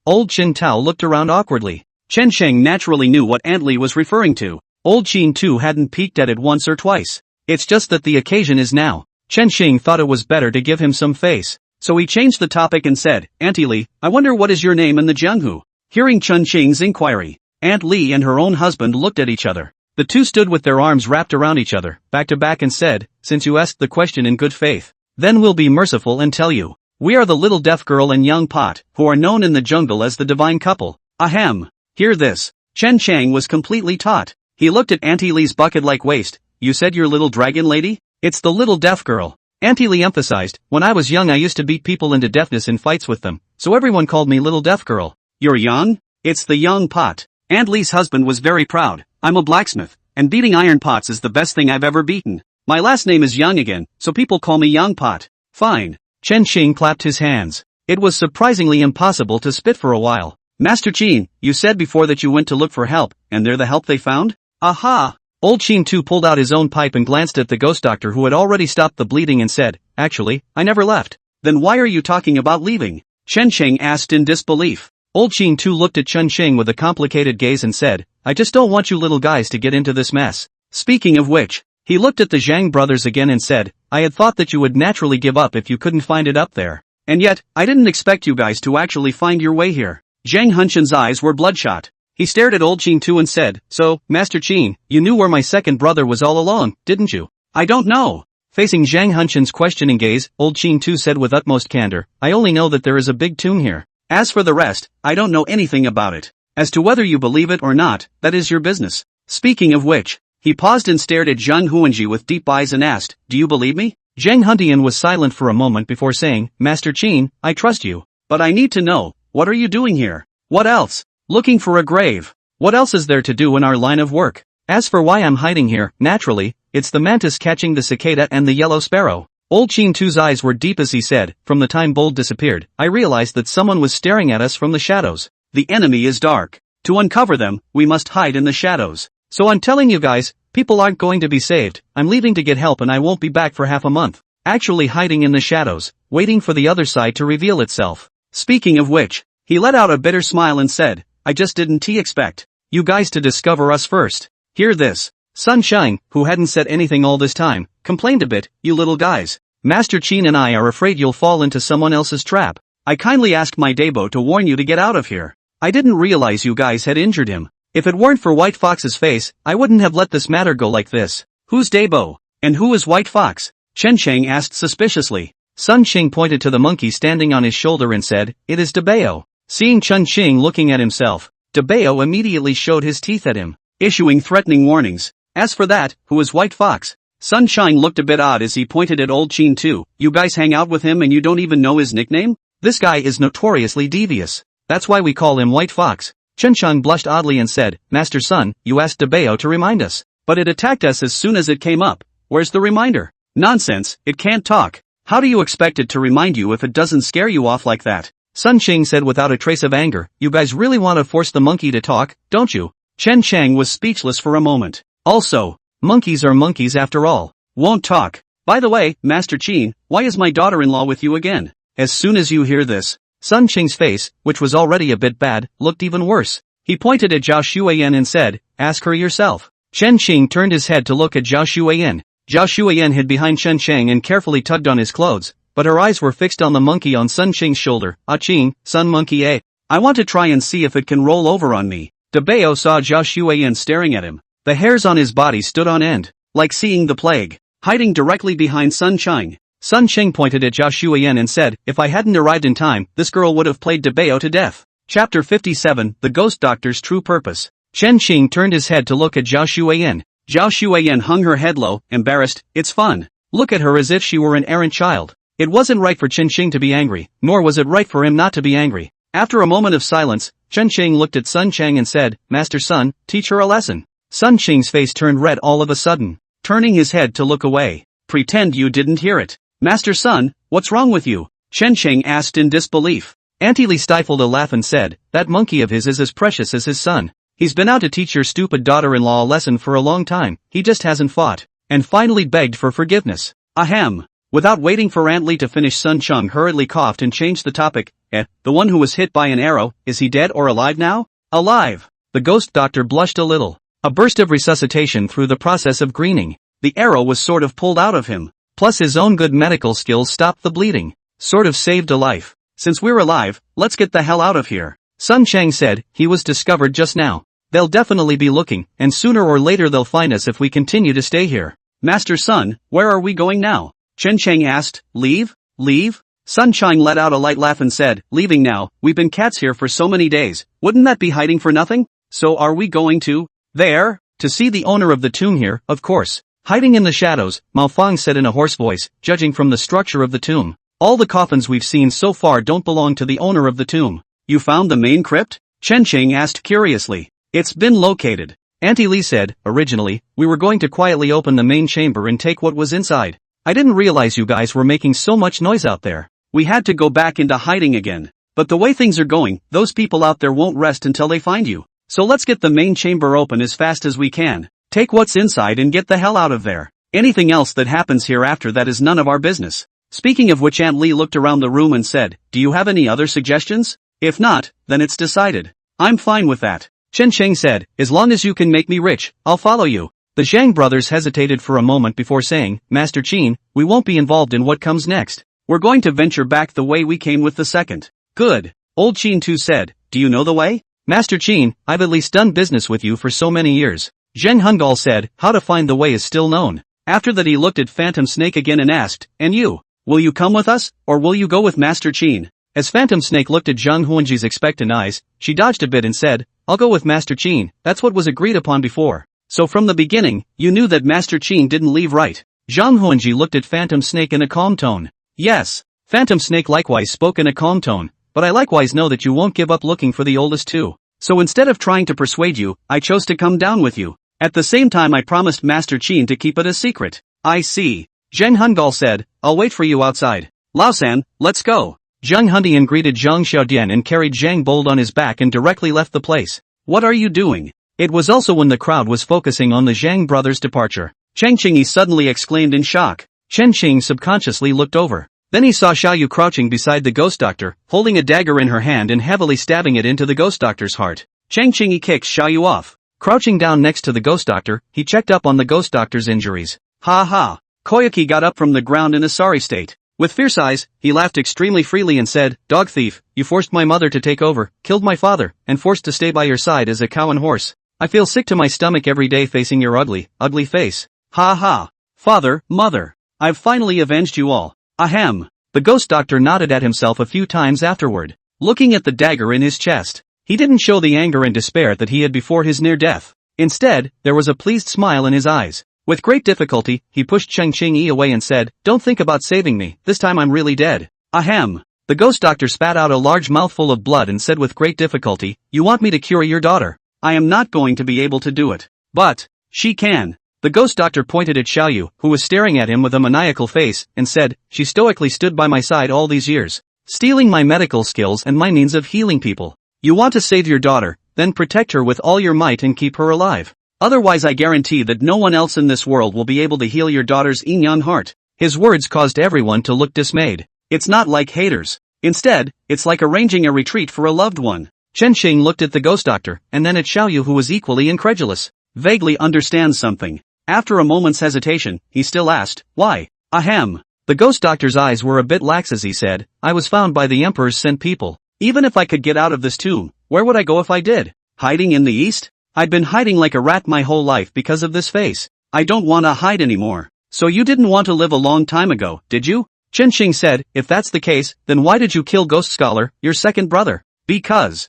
Old Qin Tao looked around awkwardly. Chen Sheng naturally knew what Aunt Li was referring to. Old Qin Tu hadn't peeked at it once or twice. It's just that the occasion is now. Chen Xing thought it was better to give him some face. So he changed the topic and said, Auntie Li, I wonder what is your name in the Jianghu? Hearing Chen Xing's inquiry, Aunt Li and her own husband looked at each other. The 2 stood with their arms wrapped around each other, back to back and said, since you asked the question in good faith, then we'll be merciful and tell you. We are the little deaf girl and young pot, who are known in the jungle as the divine couple. Ahem. Hear this. Chen Chang was completely taut. He looked at Auntie Li's bucket-like waist. You said your little dragon lady? It's the little deaf girl. Auntie Li emphasized, when I was young I used to beat people into deafness in fights with them, so everyone called me little deaf girl. You're young? It's the young pot. Aunt Lee's husband was very proud. I'm a blacksmith, and beating iron pots is the best thing I've ever beaten. My last name is Young again, so people call me Young Pot. Fine. Chen Qing clapped his hands. It was surprisingly impossible to spit for a while. Master Qin, you said before that you went to look for help, and they're the help they found? Aha! Old Qin too pulled out his own pipe and glanced at the ghost doctor who had already stopped the bleeding and said, actually, I never left. Then why are you talking about leaving? Chen Qing asked in disbelief. Old Qin too looked at Chen Qing with a complicated gaze and said, I just don't want you little guys to get into this mess. Speaking of which, he looked at the Zhang brothers again and said, I had thought that you would naturally give up if you couldn't find it up there. And yet, I didn't expect you guys to actually find your way here. Zhang Hunshan's eyes were bloodshot. He stared at old Qin too and said, so, Master Qin, you knew where my second brother was all along, didn't you? I don't know. Facing Zhang Hunshan's questioning gaze, old Qin too said with utmost candor, I only know that there is a big tune here. As for the rest, I don't know anything about it. As to whether you believe it or not, that is your business. Speaking of which, he paused and stared at Zhang Huanji with deep eyes and asked, do you believe me? Zhang Huntian was silent for a moment before saying, Master Qin, I trust you. But I need to know, what are you doing here? What else? Looking for a grave. What else is there to do in our line of work? As for why I'm hiding here, naturally, it's the mantis catching the cicada and the yellow sparrow. Old Qin too's eyes were deep as he said, from the time Bold disappeared, I realized that someone was staring at us from the shadows. The enemy is dark. To uncover them, we must hide in the shadows. So I'm telling you guys, people aren't going to be saved. I'm leaving to get help and I won't be back for half a month. Actually hiding in the shadows, waiting for the other side to reveal itself. Speaking of which, he let out a bitter smile and said, I just didn't expect you guys to discover us first. Hear this. Sunshine, who hadn't said anything all this time, complained a bit, you little guys. Master Qin and I are afraid you'll fall into someone else's trap. I kindly asked my Debo to warn you to get out of here. I didn't realize you guys had injured him. If it weren't for White Fox's face, I wouldn't have let this matter go like this. Who's Debo? And who is White Fox? Chen Cheng asked suspiciously. Sun Qing pointed to the monkey standing on his shoulder and said, it is Debeo. Seeing Chen Qing looking at himself, Debeo immediately showed his teeth at him, issuing threatening warnings. As for that, who is White Fox? Sunshine looked a bit odd as he pointed at old Qin too. You guys hang out with him and you don't even know his nickname? This guy is notoriously devious. That's why we call him White Fox. Chen Cheng blushed oddly and said, Master Sun, you asked Debeo to remind us. But it attacked us as soon as it came up. Where's the reminder? Nonsense, it can't talk. How do you expect it to remind you if it doesn't scare you off like that? Sun Qing said without a trace of anger, you guys really want to force the monkey to talk, don't you? Chen Cheng was speechless for a moment. Also, monkeys are monkeys after all. Won't talk. By the way, Master Qin, why is my daughter-in-law with you again? As soon as you hear this, Sun Qing's face, which was already a bit bad, looked even worse. He pointed at Zhao Xueyan and said, ask her yourself. Chen Qing turned his head to look at Zhao Xueyan. Zhao Xueyan hid behind Chen Cheng and carefully tugged on his clothes, but her eyes were fixed on the monkey on Sun Qing's shoulder. Ah Qing, Sun Monkey A. I want to try and see if it can roll over on me. Debeo saw Zhao Xueyan staring at him. The hairs on his body stood on end, like seeing the plague, hiding directly behind Sun Qing. Sun Qing pointed at Zhao Xueyan and said, if I hadn't arrived in time, this girl would have played Debeo to death. Chapter 57, The Ghost Doctor's True Purpose. Chen Qing turned his head to look at Zhao Xueyan. Zhao Xueyan hung her head low, embarrassed. It's fun. Look at her as if she were an errant child. It wasn't right for Chen Qing to be angry, nor was it right for him not to be angry. After a moment of silence, Chen Qing looked at Sun Cheng and said, Master Sun, teach her a lesson. Sun Qing's face turned red all of a sudden, turning his head to look away. Pretend you didn't hear it. Master Sun, what's wrong with you? Chen Cheng asked in disbelief. Auntie Li stifled a laugh and said, that monkey of his is as precious as his son. He's been out to teach your stupid daughter-in-law a lesson for a long time, he just hasn't fought. And finally begged for forgiveness. Ahem. Without waiting for Aunt Li to finish, Sun Chung hurriedly coughed and changed the topic. The one who was hit by an arrow, is he dead or alive now? Alive. The ghost doctor blushed a little. A burst of resuscitation through the process of greening. The arrow was sort of pulled out of him. Plus his own good medical skills stopped the bleeding. Sort of saved a life. Since we're alive, let's get the hell out of here. Sun Chang said, he was discovered just now. They'll definitely be looking, and sooner or later they'll find us if we continue to stay here. Master Sun, where are we going now? Chen Cheng asked. Leave? Leave? Sun Chang let out a light laugh and said, leaving now, we've been cats here for so many days, wouldn't that be hiding for nothing? So are we going to? There? To see the owner of the tomb here, of course. Hiding in the shadows, Mao Fang said in a hoarse voice, judging from the structure of the tomb. All the coffins we've seen so far don't belong to the owner of the tomb. You found the main crypt? Chen Qing asked curiously. It's been located. Auntie Li said, originally, we were going to quietly open the main chamber and take what was inside. I didn't realize you guys were making so much noise out there. We had to go back into hiding again. But the way things are going, those people out there won't rest until they find you. So let's get the main chamber open as fast as we can. Take what's inside and get the hell out of there. Anything else that happens here after that is none of our business. Speaking of which, Aunt Li looked around the room and said, do you have any other suggestions? If not, then it's decided. I'm fine with that. Chen Sheng said, as long as you can make me rich, I'll follow you. The Zhang brothers hesitated for a moment before saying, Master Qin, we won't be involved in what comes next. We're going to venture back the way we came with the second. Good. Old Qin too said, do you know the way? Master Qin, I've at least done business with you for so many years. Zheng Hungal said, how to find the way is still known. After that he looked at Phantom Snake again and asked, and you? Will you come with us, or will you go with Master Qin? As Phantom Snake looked at Zhang Huanji's expectant eyes, she dodged a bit and said, I'll go with Master Qin, that's what was agreed upon before. So from the beginning, you knew that Master Qin didn't leave, right? Zhang Huanji looked at Phantom Snake in a calm tone. Yes. Phantom Snake likewise spoke in a calm tone, but I likewise know that you won't give up looking for the oldest too. So instead of trying to persuade you, I chose to come down with you. At the same time I promised Master Qin to keep it a secret. I see. Zheng Hungal said, I'll wait for you outside. Lao-san, let's go. Zhang Hundian greeted Zhang Xiaodian and carried Zhang Bold on his back and directly left the place. What are you doing? It was also when the crowd was focusing on the Zhang brothers' departure. Chen Qing suddenly exclaimed in shock. Chen Qing subconsciously looked over. Then he saw Xiaoyu crouching beside the ghost doctor, holding a dagger in her hand and heavily stabbing it into the ghost doctor's heart. Chen Qing kicked Xiaoyu off. Crouching down next to the ghost doctor, he checked up on the ghost doctor's injuries. Ha ha. Koyuki got up from the ground in a sorry state. With fierce eyes, he laughed extremely freely and said, Dog thief, you forced my mother to take over, killed my father, and forced to stay by your side as a cow and horse. I feel sick to my stomach every day facing your ugly face. Ha ha. Father, mother. I've finally avenged you all. Ahem. The ghost doctor nodded at himself a few times afterward, looking at the dagger in his chest. He didn't show the anger and despair that he had before his near death. Instead, there was a pleased smile in his eyes. With great difficulty, he pushed Cheng Qing away and said, Don't think about saving me, this time I'm really dead. Ahem. The ghost doctor spat out a large mouthful of blood and said with great difficulty, You want me to cure your daughter? I am not going to be able to do it. But, she can. The ghost doctor pointed at Xiaoyu, who was staring at him with a maniacal face, and said, She stoically stood by my side all these years, stealing my medical skills and my means of healing people. You want to save your daughter, then protect her with all your might and keep her alive. Otherwise I guarantee that no one else in this world will be able to heal your daughter's Inyan heart. His words caused everyone to look dismayed. It's not like haters. Instead, it's like arranging a retreat for a loved one. Chen Qing looked at the ghost doctor, and then at Xiaoyu who was equally incredulous. Vaguely understands something. After a moment's hesitation, he still asked, Why? Ahem. The ghost doctor's eyes were a bit lax as he said, I was found by the Emperor's sent people. Even if I could get out of this tomb, where would I go if I did? Hiding in the east? I'd been hiding like a rat my whole life because of this face. I don't wanna hide anymore. So you didn't want to live a long time ago, did you? Chen Qing said, if that's the case, then why did you kill Ghost Scholar, your second brother? Because.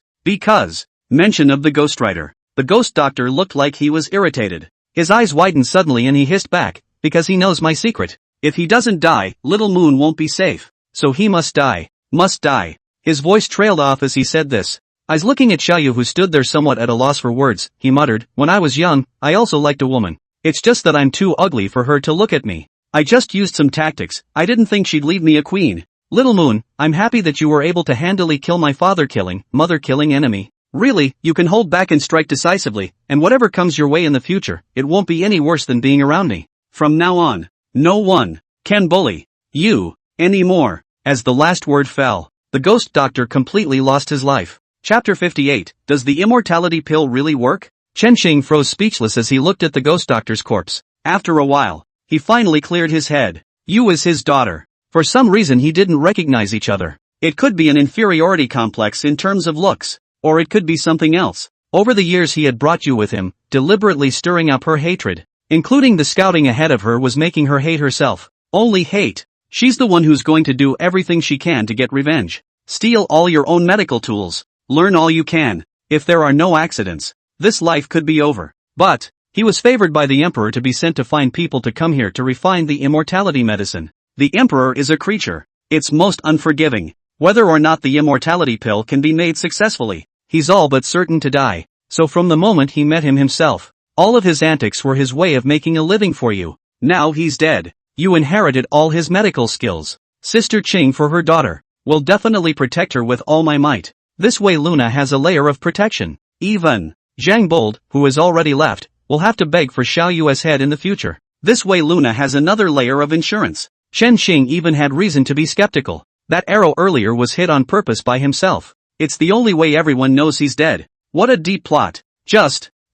Mention of the ghostwriter. The ghost doctor looked like he was irritated. His eyes widened suddenly and he hissed back, because he knows my secret. If he doesn't die, Little Moon won't be safe. So he must die. Must die. His voice trailed off as he said this. Eyes looking at Xiaoyu who stood there somewhat at a loss for words, he muttered, When I was young, I also liked a woman. It's just that I'm too ugly for her to look at me. I just used some tactics, I didn't think she'd leave me a queen. Little Moon, I'm happy that you were able to handily kill my father-killing, mother-killing enemy. Really, you can hold back and strike decisively, and whatever comes your way in the future, it won't be any worse than being around me. From now on, no one can bully you anymore. As the last word fell, the ghost doctor completely lost his life. Chapter 58, Does the immortality pill really work? Chen Qing froze speechless as he looked at the ghost doctor's corpse. After a while, he finally cleared his head. You is his daughter. For some reason he didn't recognize each other. It could be an inferiority complex in terms of looks, or it could be something else. Over the years he had brought you with him, deliberately stirring up her hatred. Including the scouting ahead of her was making her hate herself. Only hate. She's the one who's going to do everything she can to get revenge. Steal all your own medical tools. Learn all you can. If there are no accidents, this life could be over. But, he was favored by the Emperor to be sent to find people to come here to refine the immortality medicine. The Emperor is a creature. It's most unforgiving. Whether or not the immortality pill can be made successfully, he's all but certain to die. So from the moment he met him himself, all of his antics were his way of making a living for you. Now he's dead. You inherited all his medical skills. Sister Ching for her daughter. Will definitely protect her with all my might. This way Luna has a layer of protection. Even Zhang Bold, who has already left, will have to beg for Xiao Yu's head in the future. This way Luna has another layer of insurance. Chen Xing even had reason to be skeptical. That arrow earlier was hit on purpose by himself. It's the only way everyone knows he's dead. What a deep plot.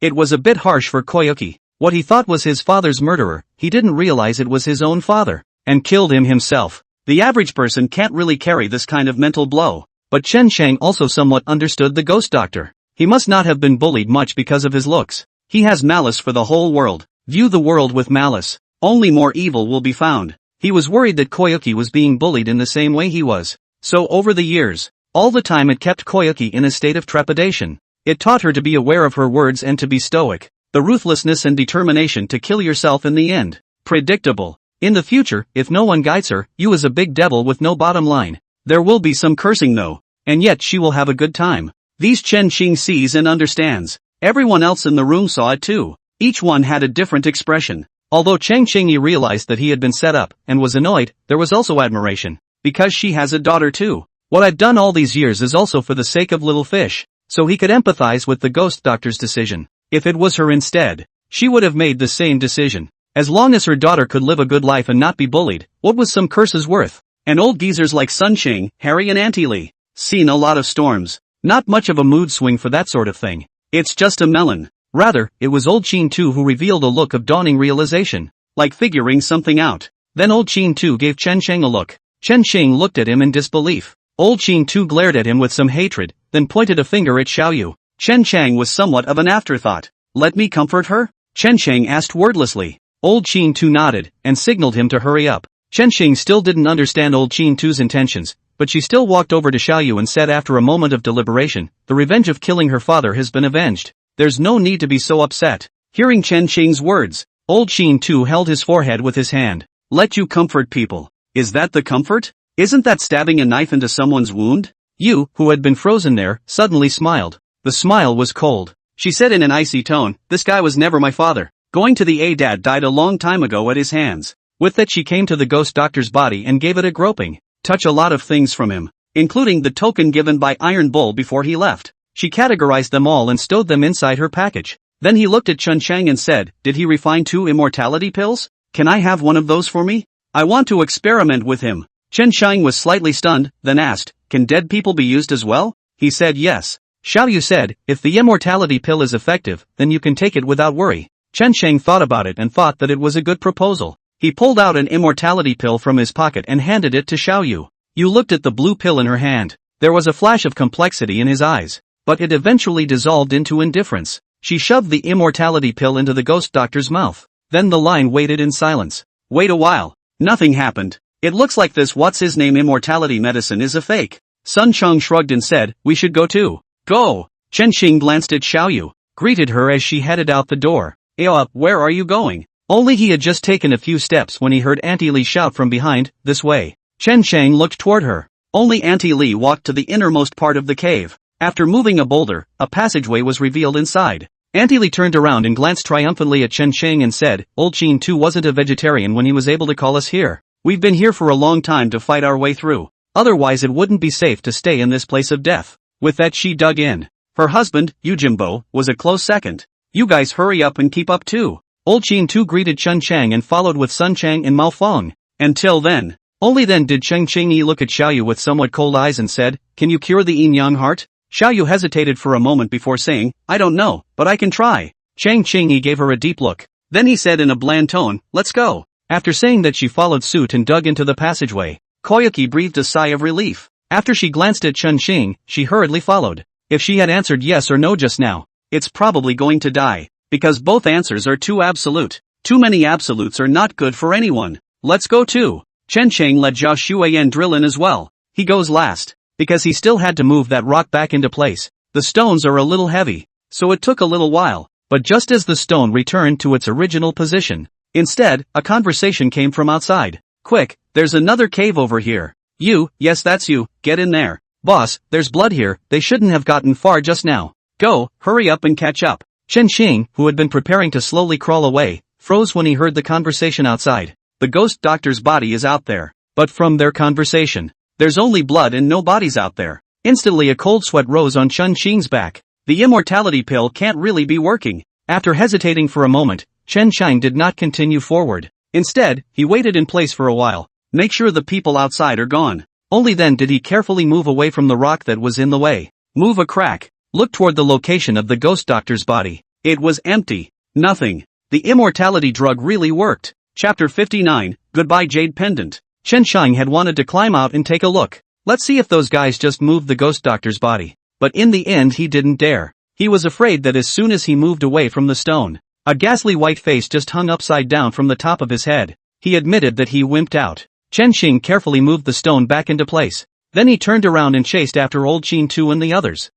It was a bit harsh for Koyuki. What he thought was his father's murderer, he didn't realize it was his own father, and killed him himself. The average person can't really carry this kind of mental blow. But Chen Shang also somewhat understood the ghost doctor. He must not have been bullied much because of his looks. He has malice for the whole world. View the world with malice. Only more evil will be found. He was worried that Koyuki was being bullied in the same way he was. So over the years, all the time it kept Koyuki in a state of trepidation. It taught her to be aware of her words and to be stoic. The ruthlessness and determination to kill yourself in the end. Predictable. In the future, if no one guides her, you is a big devil with no bottom line. There will be some cursing though. And yet she will have a good time. These Chen Xing sees and understands. Everyone else in the room saw it too. Each one had a different expression. Although Cheng Xingyi realized that he had been set up, and was annoyed, there was also admiration. Because she has a daughter too. What I've done all these years is also for the sake of little fish. So he could empathize with the ghost doctor's decision. If it was her instead, she would have made the same decision. As long as her daughter could live a good life and not be bullied, what was some curses worth? And old geezers like Sun Qing, Harry and Auntie Lee. Seen a lot of storms. Not much of a mood swing for that sort of thing. It's just a melon. Rather, it was old Qin Tu who revealed a look of dawning realization. Like figuring something out. Then old Qin Tu gave Chen Sheng a look. Chen Sheng looked at him in disbelief. Old Qin Tu glared at him with some hatred, then pointed a finger at Xiaoyu. Chen Chang was somewhat of an afterthought. Let me comfort her? Chen Sheng asked wordlessly. Old Qin Tu nodded, and signaled him to hurry up. Chen Sheng still didn't understand old Qin Tu's intentions, but she still walked over to Xiaoyu and said after a moment of deliberation, the revenge of killing her father has been avenged. There's no need to be so upset. Hearing Chen Sheng's words, old Qin Tu held his forehead with his hand. Let you comfort people. Is that the comfort? Isn't that stabbing a knife into someone's wound? You, who had been frozen there, suddenly smiled. The smile was cold. She said in an icy tone, this guy was never my father. Going to the A-Dad died a long time ago at his hands. With that she came to the ghost doctor's body and gave it a groping. Touch a lot of things from him. Including the token given by Iron Bull before he left. She categorized them all and stowed them inside her package. Then he looked at Chun Chang and said, did he refine 2 immortality pills? Can I have one of those for me? I want to experiment with him. Chen Shang was slightly stunned, then asked, can dead people be used as well? He said yes. Xiaoyu said, if the immortality pill is effective, then you can take it without worry. Chen Shang thought about it and thought that it was a good proposal. He pulled out an immortality pill from his pocket and handed it to Xiaoyu. You looked at the blue pill in her hand. There was a flash of complexity in his eyes. But it eventually dissolved into indifference. She shoved the immortality pill into the ghost doctor's mouth. Then the line waited in silence. Wait a while. Nothing happened. It looks like this what's-his-name immortality medicine is a fake. Sun Chong shrugged and said, we should go too. Go! Chen Xing glanced at Xiaoyu, greeted her as she headed out the door. Where are you going? Only he had just taken a few steps when he heard Auntie Lee shout from behind, this way. Chen Shang looked toward her. Only Auntie Lee walked to the innermost part of the cave. After moving a boulder, a passageway was revealed inside. Auntie Lee turned around and glanced triumphantly at Chen Shang and said, old Qin Tu wasn't a vegetarian when he was able to call us here. We've been here for a long time to fight our way through. Otherwise it wouldn't be safe to stay in this place of death. With that she dug in. Her husband, Yujimbo, was a close second. You guys hurry up and keep up too. Old Qin Tu greeted Chun Chang and followed with Sun Chang and Mao Fong. Until then. Only then did Cheng Qingyi look at Xiaoyu with somewhat cold eyes and said, can you cure the yin-yang heart? Xiaoyu hesitated for a moment before saying, I don't know, but I can try. Cheng Qingyi gave her a deep look. Then he said in a bland tone, let's go. After saying that she followed suit and dug into the passageway. Koyuki breathed a sigh of relief. After she glanced at Chun Xing, she hurriedly followed. If she had answered yes or no just now, it's probably going to die. Because both answers are too absolute. Too many absolutes are not good for anyone. Let's go too. Chen Cheng let Zhao Shuiyan drill in as well. He goes last. Because he still had to move that rock back into place. The stones are a little heavy, so it took a little while, but just as the stone returned to its original position, instead, a conversation came from outside. Quick, there's another cave over here. You, yes that's you, get in there. Boss, there's blood here, they shouldn't have gotten far just now. Go, hurry up and catch up. Chen Xing, who had been preparing to slowly crawl away, froze when he heard the conversation outside. The ghost doctor's body is out there. But from their conversation, there's only blood and no bodies out there. Instantly a cold sweat rose on Chen Xing's back. The immortality pill can't really be working. After hesitating for a moment, Chen Xing did not continue forward. Instead, he waited in place for a while. Make sure the people outside are gone. Only then did he carefully move away from the rock that was in the way. Move a crack. Look toward the location of the ghost doctor's body. It was empty. Nothing. The immortality drug really worked. Chapter 59, Goodbye Jade Pendant. Chen Xing had wanted to climb out and take a look. Let's see if those guys just moved the ghost doctor's body. But in the end he didn't dare. He was afraid that as soon as he moved away from the stone, a ghastly white face just hung upside down from the top of his head. He admitted that he wimped out. Chen Xing carefully moved the stone back into place. Then he turned around and chased after old Qin Tu and the others.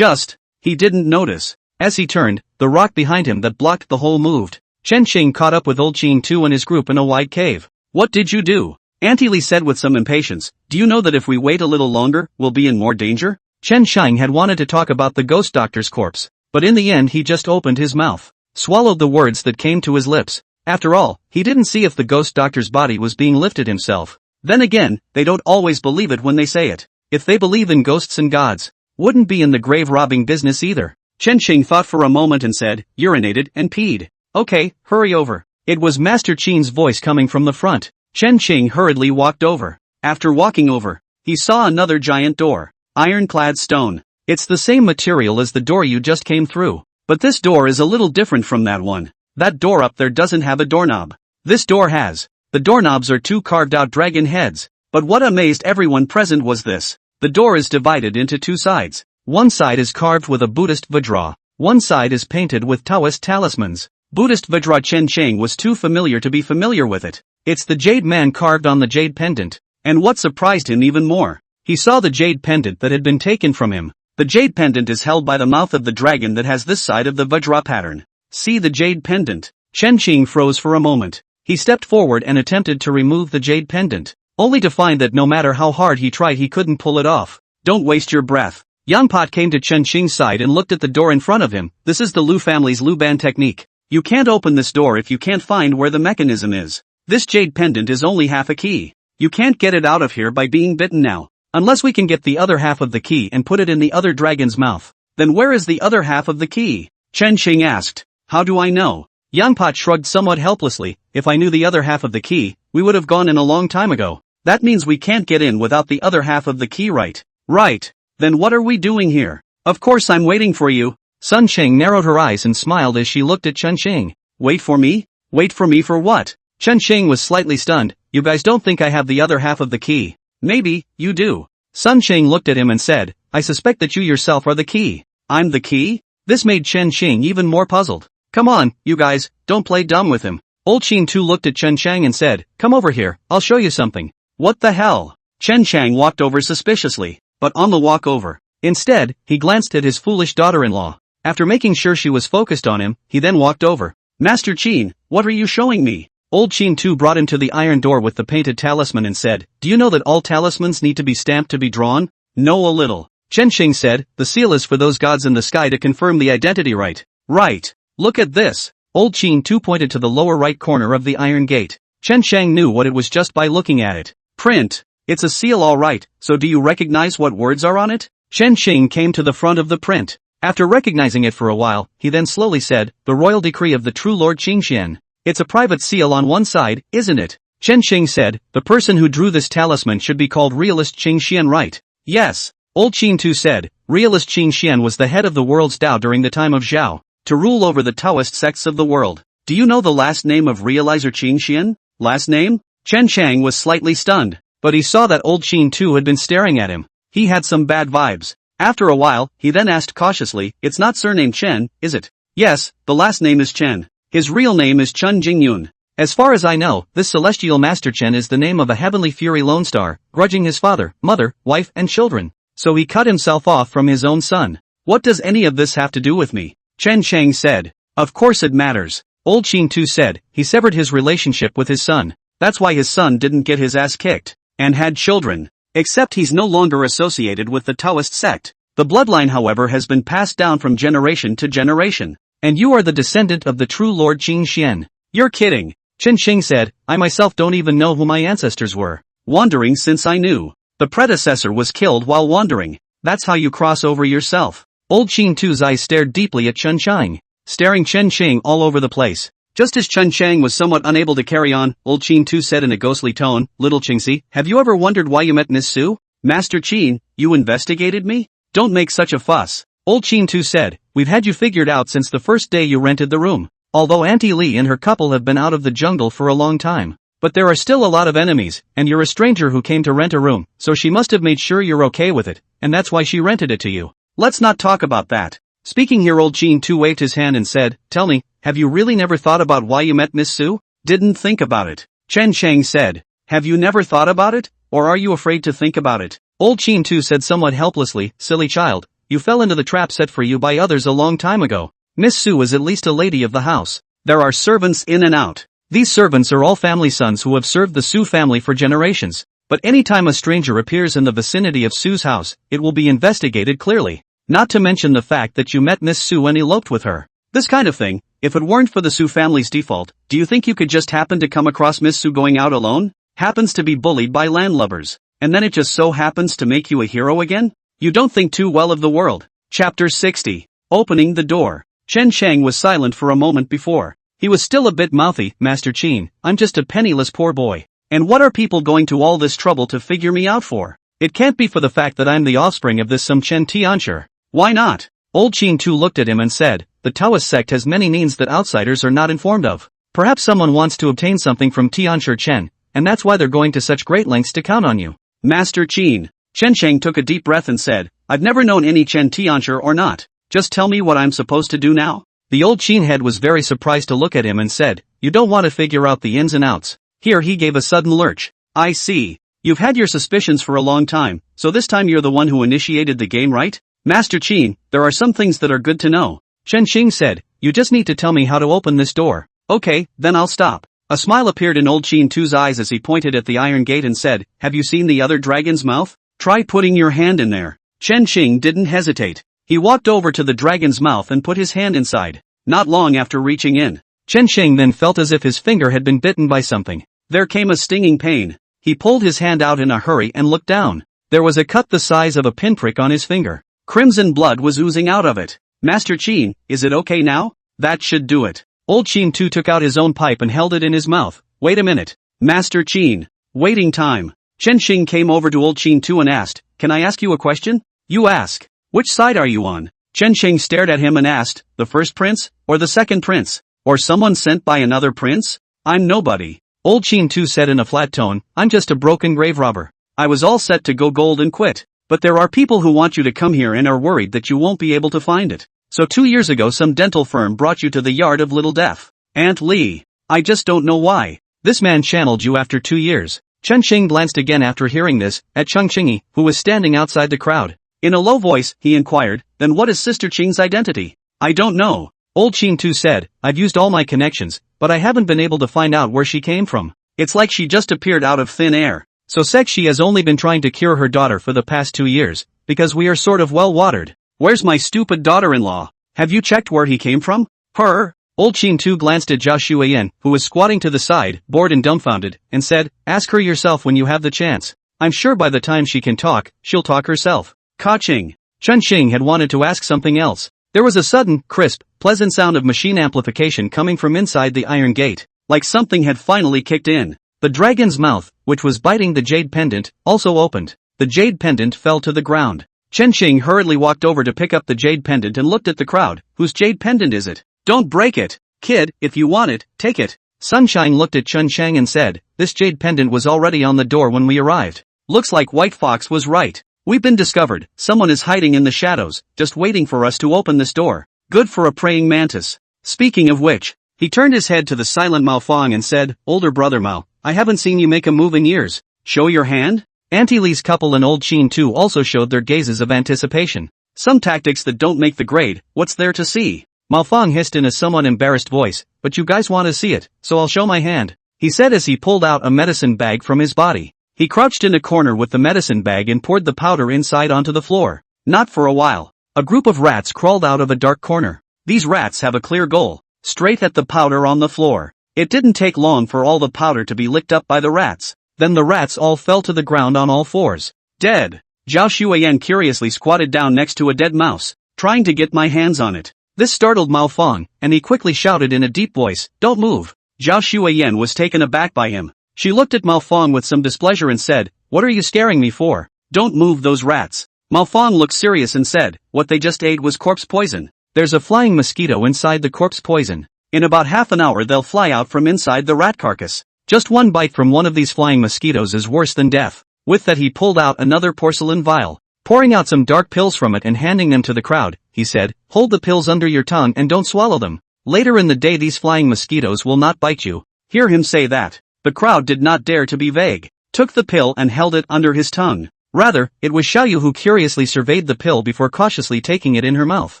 He didn't notice. As he turned, the rock behind him that blocked the hole moved. Chen Xing caught up with old Qin Tu and his group in a wide cave. What did you do? Auntie Li said with some impatience. Do you know that if we wait a little longer, we'll be in more danger? Chen Xing had wanted to talk about the ghost doctor's corpse, but in the end he just opened his mouth, swallowed the words that came to his lips. After all, he didn't see if the ghost doctor's body was being lifted himself. Then again, they don't always believe it when they say it. If they believe in ghosts and gods, wouldn't be in the grave robbing business either. Chen Xing thought for a moment and said, urinated and peed. Okay, hurry over. It was Master Qin's voice coming from the front. Chen Xing hurriedly walked over. After walking over, he saw another giant door. Ironclad stone. It's the same material as the door you just came through. But this door is a little different from that one. That door up there doesn't have a doorknob. This door has. The doorknobs are two carved out dragon heads. But what amazed everyone present was this. The door is divided into two sides. One side is carved with a Buddhist vajra. One side is painted with Taoist talismans. Buddhist vajra. Chen Xing was too familiar to be familiar with it. It's the jade man carved on the jade pendant. And what surprised him even more, he saw the jade pendant that had been taken from him. The jade pendant is held by the mouth of the dragon that has this side of the vajra pattern. See the jade pendant. Chen Xing froze for a moment. He stepped forward and attempted to remove the jade pendant, only to find that no matter how hard he tried he couldn't pull it off. Don't waste your breath. Yanpat came to Chen Xing's side and looked at the door in front of him. This is the Lu family's Lu Ban technique. You can't open this door if you can't find where the mechanism is. This jade pendant is only half a key. You can't get it out of here by being bitten now. Unless we can get the other half of the key and put it in the other dragon's mouth. Then where is the other half of the key? Chen Xing asked. How do I know? Yanpat shrugged somewhat helplessly. If I knew the other half of the key, we would have gone in a long time ago. That means we can't get in without the other half of the key, right? Right. Then what are we doing here? Of course I'm waiting for you. Sun Sheng narrowed her eyes and smiled as she looked at Chen Xing. Wait for me? Wait for me for what? Chen Xing was slightly stunned. You guys don't think I have the other half of the key? Maybe, you do. Sun Sheng looked at him and said, I suspect that you yourself are the key. I'm the key? This made Chen Xing even more puzzled. Come on, you guys, don't play dumb with him. Old Qin Tu looked at Chen Chang and said, come over here, I'll show you something. What the hell? Chen Chang walked over suspiciously, but on the walk over. Instead, he glanced at his foolish daughter-in-law. After making sure she was focused on him, he then walked over. Master Qin, what are you showing me? Old Qin Tu brought him to the iron door with the painted talisman and said, do you know that all talismans need to be stamped to be drawn? Know a little. Chen Xing said, the seal is for those gods in the sky to confirm the identity, right? Right. Look at this. Old Qin Tu pointed to the lower right corner of the iron gate. Chen Shang knew what it was just by looking at it. Print. It's a seal all right, so do you recognize what words are on it? Chen Xing came to the front of the print. After recognizing it for a while, he then slowly said, the royal decree of the true Lord Qingxian. It's a private seal on one side, isn't it? Chen Xing said, the person who drew this talisman should be called realist Qingxian, right? Yes. Old Qin Tu said, realist Qingxian was the head of the world's Tao during the time of Zhao, to rule over the Taoist sects of the world. Do you know the last name of realizer Qingxian? Last name? Chen Chang was slightly stunned, but he saw that old Qin Tu had been staring at him. He had some bad vibes. After a while, he then asked cautiously, it's not surname Chen, is it? Yes, the last name is Chen. His real name is Chun Jingyun. As far as I know, this celestial master Chen is the name of a heavenly fury lone star, grudging his father, mother, wife and children. So he cut himself off from his own son. What does any of this have to do with me? Chen Chang said. Of course it matters. Old Qin Tu said, he severed his relationship with his son. That's why his son didn't get his ass kicked, and had children. Except he's no longer associated with the Taoist sect. The bloodline, however, has been passed down from generation to generation. And you are the descendant of the true Lord Qin Xian. You're kidding. Chen Xing said, I myself don't even know who my ancestors were. Wandering since I knew. The predecessor was killed while wandering. That's how you cross over yourself. Old Qin Tu's eyes stared deeply at Chen Chang, staring Chen Xing all over the place. Just as Chen Chang was somewhat unable to carry on, Old Qin Tu said in a ghostly tone, Little Qingxi, have you ever wondered why you met Miss Su? Master Qin, you investigated me? Don't make such a fuss. Old Qin Tu said, we've had you figured out since the first day you rented the room. Although Auntie Li and her couple have been out of the jungle for a long time. But there are still a lot of enemies, and you're a stranger who came to rent a room, so she must have made sure you're okay with it, and that's why she rented it to you. Let's not talk about that. Speaking here, Old Qin Tu waved his hand and said, tell me, have you really never thought about why you met Miss Su? Didn't think about it. Chen Chang said. Have you never thought about it? Or are you afraid to think about it? Old Qin Tu said somewhat helplessly, silly child, you fell into the trap set for you by others a long time ago. Miss Su is at least a lady of the house. There are servants in and out. These servants are all family sons who have served the Su family for generations. But anytime a stranger appears in the vicinity of Su's house, it will be investigated clearly. Not to mention the fact that you met Miss Su and eloped with her. This kind of thing, if it weren't for the Su family's default, do you think you could just happen to come across Miss Su going out alone? Happens to be bullied by landlubbers. And then it just so happens to make you a hero again? You don't think too well of the world. Chapter 60. Opening the door. Chen Chang was silent for a moment before. He was still a bit mouthy. Master Qin, I'm just a penniless poor boy. And what are people going to all this trouble to figure me out for? It can't be for the fact that I'm the offspring of this some Chen Tianshi. Why not? Old Qin Tu looked at him and said, the Taoist sect has many needs that outsiders are not informed of. Perhaps someone wants to obtain something from Tianshi Chen, and that's why they're going to such great lengths to count on you. Master Qin. Chen Chang took a deep breath and said, I've never known any Chen Tianshi or not. Just tell me what I'm supposed to do now. The old Qin head was very surprised to look at him and said, you don't want to figure out the ins and outs. Here he gave a sudden lurch. I see. You've had your suspicions for a long time, so this time you're the one who initiated the game, right? Master Qin, there are some things that are good to know. Chen Xing said, you just need to tell me how to open this door. Okay, then I'll stop. A smile appeared in Old Qin Tu's eyes as he pointed at the iron gate and said, have you seen the other dragon's mouth? Try putting your hand in there. Chen Xing didn't hesitate. He walked over to the dragon's mouth and put his hand inside. Not long after reaching in, Chen Xing then felt as if his finger had been bitten by something. There came a stinging pain. He pulled his hand out in a hurry and looked down. There was a cut the size of a pinprick on his finger. Crimson blood was oozing out of it. Master Qin, is it okay now? That should do it. Old Qin Tu took out his own pipe and held it in his mouth. Wait a minute. Master Qin. Waiting time. Chen Xing came over to Old Qin Tu and asked, can I ask you a question? You ask. Which side are you on? Chen Xing stared at him and asked, the first prince, or the second prince? Or someone sent by another prince? I'm nobody. Old Qin Tu said in a flat tone, I'm just a broken grave robber. I was all set to go gold and quit. But there are people who want you to come here and are worried that you won't be able to find it. So 2 years ago some dental firm brought you to the yard of Little Death. Aunt Li. I just don't know why. This man channeled you after 2 years. Chen Xing glanced again after hearing this, at Cheng Qingyi, who was standing outside the crowd. In a low voice, he inquired, then what is Sister Qing's identity? I don't know. Old Qin Tu said, I've used all my connections, but I haven't been able to find out where she came from. It's like she just appeared out of thin air. So Sekshi has only been trying to cure her daughter for the past 2 years, because we are sort of well-watered. Where's my stupid daughter-in-law? Have you checked where he came from? Her? Old Qin Tu glanced at Zhao Shuiyan, who was squatting to the side, bored and dumbfounded, and said, ask her yourself when you have the chance. I'm sure by the time she can talk, she'll talk herself. Ka-ching. Chen Xing had wanted to ask something else. There was a sudden, crisp, pleasant sound of machine amplification coming from inside the iron gate, like something had finally kicked in. The dragon's mouth, which was biting the jade pendant, also opened. The jade pendant fell to the ground. Chen Xing hurriedly walked over to pick up the jade pendant and looked at the crowd. Whose jade pendant is it? Don't break it. Kid, if you want it, take it. Sunshine looked at Chen Chang and said, this jade pendant was already on the door when we arrived. Looks like White Fox was right. We've been discovered. Someone is hiding in the shadows, just waiting for us to open this door. Good for a praying mantis. Speaking of which, he turned his head to the silent Mao Fang and said, older brother Mao, I haven't seen you make a move in years. Show your hand? Auntie Li's couple and Old Qin Tu also showed their gazes of anticipation. Some tactics that don't make the grade, what's there to see? Mao Fang hissed in a somewhat embarrassed voice, but you guys want to see it, so I'll show my hand. He said as he pulled out a medicine bag from his body. He crouched in a corner with the medicine bag and poured the powder inside onto the floor. Not for a while. A group of rats crawled out of a dark corner. These rats have a clear goal. Straight at the powder on the floor. It didn't take long for all the powder to be licked up by the rats. Then the rats all fell to the ground on all fours. Dead. Zhao Xuan curiously squatted down next to a dead mouse, trying to get my hands on it. This startled Mao Fong, and he quickly shouted in a deep voice, "Don't move." Zhao Xuan was taken aback by him. She looked at Mao Fong with some displeasure and said, "What are you scaring me for? Don't move those rats." Mao Fong looked serious and said, "What they just ate was corpse poison. There's a flying mosquito inside the corpse poison. In about half an hour they'll fly out from inside the rat carcass. Just one bite from one of these flying mosquitoes is worse than death." With that he pulled out another porcelain vial. Pouring out some dark pills from it and handing them to the crowd, he said, "Hold the pills under your tongue and don't swallow them. Later in the day these flying mosquitoes will not bite you." Hear him say that. The crowd did not dare to be vague. Took the pill and held it under his tongue. Rather, it was Xiaoyu who curiously surveyed the pill before cautiously taking it in her mouth.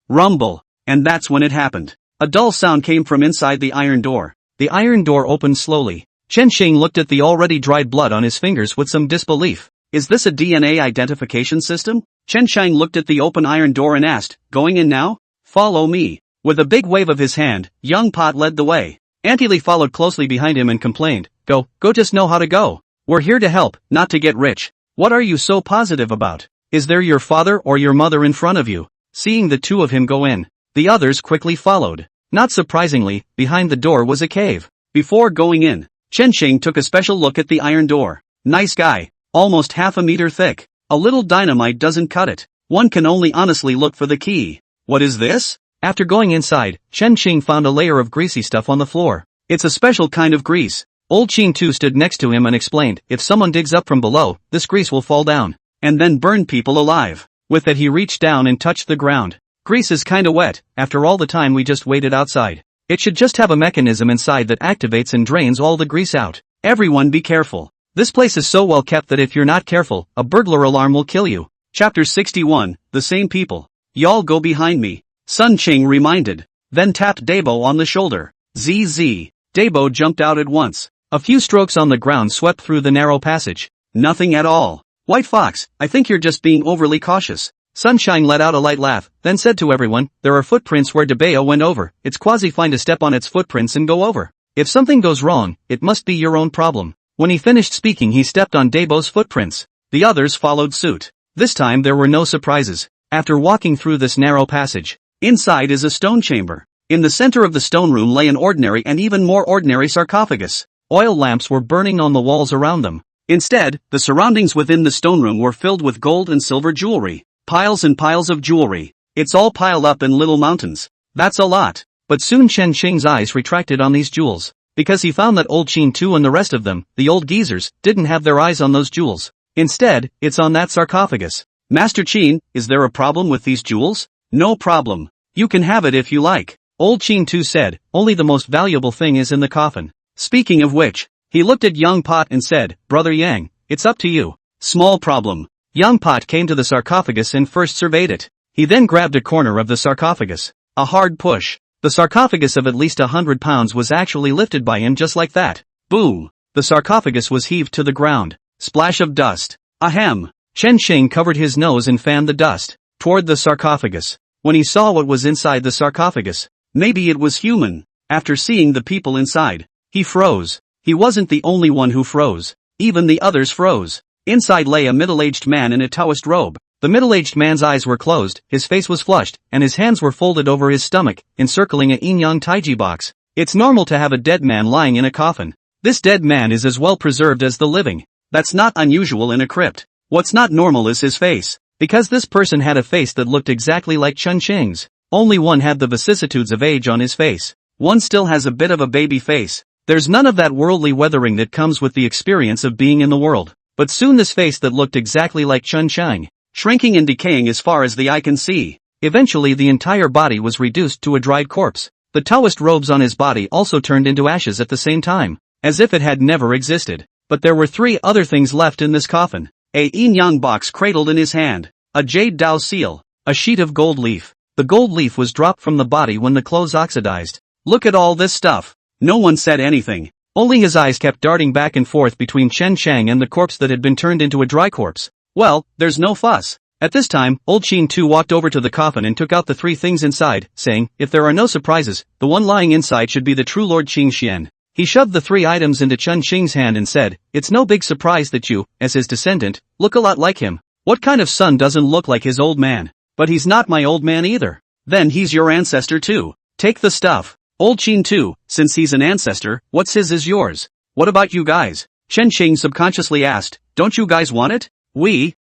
Rumble. And that's when it happened. A dull sound came from inside the iron door. The iron door opened slowly. Chen Xing looked at the already dried blood on his fingers with some disbelief. Is this a DNA identification system? Chen Xing looked at the open iron door and asked, "Going in now? Follow me." With a big wave of his hand, young Pot led the way. Auntie Li followed closely behind him and complained, Go just know how to go. We're here to help, not to get rich. What are you so positive about? Is there your father or your mother in front of you?" Seeing the two of him go in, the others quickly followed. Not surprisingly, behind the door was a cave. Before going in, Chen Xing took a special look at the iron door. Nice guy. Almost half a meter thick. A little dynamite doesn't cut it. One can only honestly look for the key. What is this? After going inside, Chen Xing found a layer of greasy stuff on the floor. It's a special kind of grease. Old Qin Tu stood next to him and explained, if someone digs up from below, this grease will fall down, and then burn people alive. With that he reached down and touched the ground. Grease is kinda wet, after all the time we just waited outside. It should just have a mechanism inside that activates and drains all the grease out. Everyone be careful. This place is so well kept that if you're not careful, a burglar alarm will kill you. Chapter 61, The Same People. Y'all go behind me. Sun Qing reminded. Then tapped Dabo on the shoulder. ZZ. Dabo jumped out at once. A few strokes on the ground swept through the narrow passage. Nothing at all. White Fox, I think you're just being overly cautious. Sunshine let out a light laugh, then said to everyone, there are footprints where Debeo went over. It's quasi-fine to step on its footprints and go over. If something goes wrong, it must be your own problem. When he finished speaking he stepped on Debo's footprints. The others followed suit. This time there were no surprises. After walking through this narrow passage, inside is a stone chamber. In the center of the stone room lay an ordinary and even more ordinary sarcophagus. Oil lamps were burning on the walls around them. Instead, the surroundings within the stone room were filled with gold and silver jewelry. Piles and piles of jewelry. It's all piled up in little mountains. That's a lot. But soon Chen Xing's eyes retracted on these jewels. Because he found that old Qin Tu and the rest of them, the old geezers, didn't have their eyes on those jewels. Instead, it's on that sarcophagus. Master Qin, is there a problem with these jewels? No problem. You can have it if you like. Old Qin Tu said, only the most valuable thing is in the coffin. Speaking of which, he looked at Young Pot and said, Brother Yang, it's up to you. Small problem. Young Pot came to the sarcophagus and first surveyed it. He then grabbed a corner of the sarcophagus. A hard push. The sarcophagus of at least 100 pounds was actually lifted by him just like that. Boom. The sarcophagus was heaved to the ground. Splash of dust. Ahem. Chen Xing covered his nose and fanned the dust toward the sarcophagus. When he saw what was inside the sarcophagus, maybe it was human. After seeing the people inside, he froze. He wasn't the only one who froze. Even the others froze. Inside lay a middle-aged man in a Taoist robe. The middle-aged man's eyes were closed, his face was flushed, and his hands were folded over his stomach, encircling a yin-yang taiji box. It's normal to have a dead man lying in a coffin. This dead man is as well preserved as the living. That's not unusual in a crypt. What's not normal is his face. Because this person had a face that looked exactly like Chen Xing's. Only one had the vicissitudes of age on his face. One still has a bit of a baby face. There's none of that worldly weathering that comes with the experience of being in the world. But soon this face that looked exactly like Chen Xing, shrinking and decaying as far as the eye can see. Eventually the entire body was reduced to a dried corpse. The Taoist robes on his body also turned into ashes at the same time, as if it had never existed. But there were 3 other things left in this coffin. A yin-yang box cradled in his hand, a jade Dao seal, a sheet of gold leaf. The gold leaf was dropped from the body when the clothes oxidized. Look at all this stuff. No one said anything. Only his eyes kept darting back and forth between Chen Chang and the corpse that had been turned into a dry corpse. Well, there's no fuss. At this time, old Qin Tu walked over to the coffin and took out the 3 things inside, saying, if there are no surprises, the one lying inside should be the true Lord Qing Xian. He shoved the 3 items into Chen Qing's hand and said, it's no big surprise that you, as his descendant, look a lot like him. What kind of son doesn't look like his old man? But he's not my old man either. Then he's your ancestor too. Take the stuff. Old Qin too, since he's an ancestor, what's his is yours. What about you guys? Chen Qing subconsciously asked, don't you guys want it?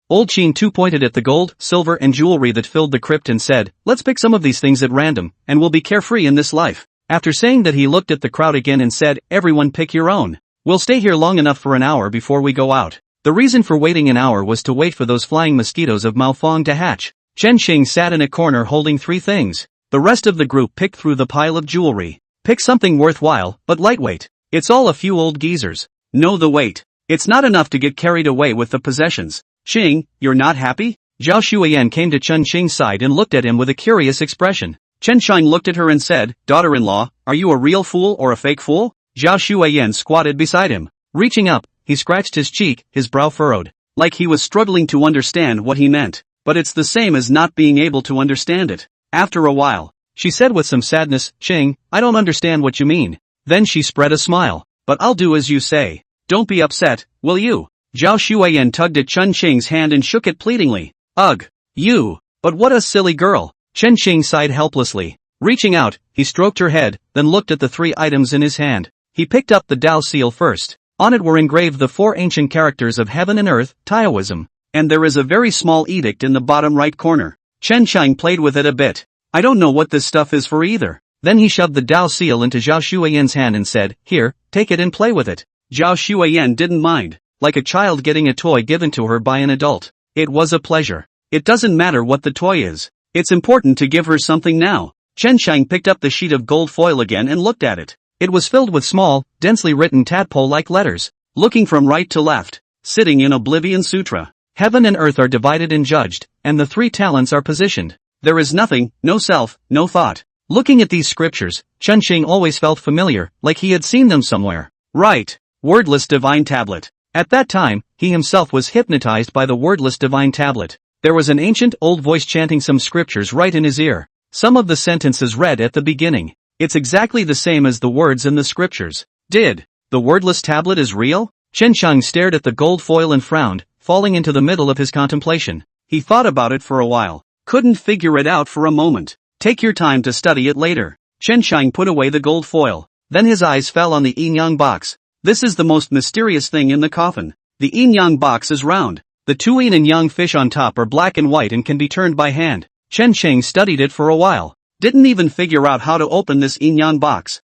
Old Qin Tu pointed at the gold, silver and jewelry that filled the crypt and said, let's pick some of these things at random, and we'll be carefree in this life. After saying that, he looked at the crowd again and said, everyone pick your own. We'll stay here long enough for an hour before we go out. The reason for waiting an hour was to wait for those flying mosquitoes of Mao Fong to hatch. Chen Qing sat in a corner holding 3 things. The rest of the group picked through the pile of jewelry. Pick something worthwhile, but lightweight. It's all a few old geezers. Know the weight. It's not enough to get carried away with the possessions. Qing, you're not happy? Zhao Shuiyan came to Chen Qing's side and looked at him with a curious expression. Chen Shang looked at her and said, daughter-in-law, are you a real fool or a fake fool? Zhao Shuiyan squatted beside him. Reaching up, he scratched his cheek, his brow furrowed. Like he was struggling to understand what he meant. But it's the same as not being able to understand it. After a while, she said with some sadness, Qing, I don't understand what you mean. Then she spread a smile. But I'll do as you say. Don't be upset, will you? Zhao Shuiyan tugged at Chen Qing's hand and shook it pleadingly. Ugh. You. But what a silly girl. Chen Qing sighed helplessly. Reaching out, he stroked her head, then looked at the 3 items in his hand. He picked up the Tao seal first. On it were engraved the 4 ancient characters of heaven and earth, Taoism. And there is a very small edict in the bottom right corner. Chen Chang played with it a bit. I don't know what this stuff is for either. Then he shoved the Tao seal into Zhao Shuiyan's hand and said, here, take it and play with it. Zhao Shuiyan didn't mind. Like a child getting a toy given to her by an adult. It was a pleasure. It doesn't matter what the toy is. It's important to give her something now. Chen Chang picked up the sheet of gold foil again and looked at it. It was filled with small, densely written tadpole-like letters. Looking from right to left. Sitting in Oblivion Sutra. Heaven and earth are divided and judged, and the 3 talents are positioned. There is nothing, no self, no thought. Looking at these scriptures, Chen Qing always felt familiar, like he had seen them somewhere. Right. Wordless divine tablet. At that time, he himself was hypnotized by the wordless divine tablet. There was an ancient old voice chanting some scriptures right in his ear. Some of the sentences read at the beginning. It's exactly the same as the words in the scriptures. The wordless tablet is real? Chen Chang stared at the gold foil and frowned, falling into the middle of his contemplation. He thought about it for a while. Couldn't figure it out for a moment. Take your time to study it later. Chen Chang put away the gold foil. Then his eyes fell on the yin-yang box. This is the most mysterious thing in the coffin. The yin-yang box is round. The 2 yin and yang fish on top are black and white and can be turned by hand. Chen Chang studied it for a while. Didn't even figure out how to open this yin-yang box.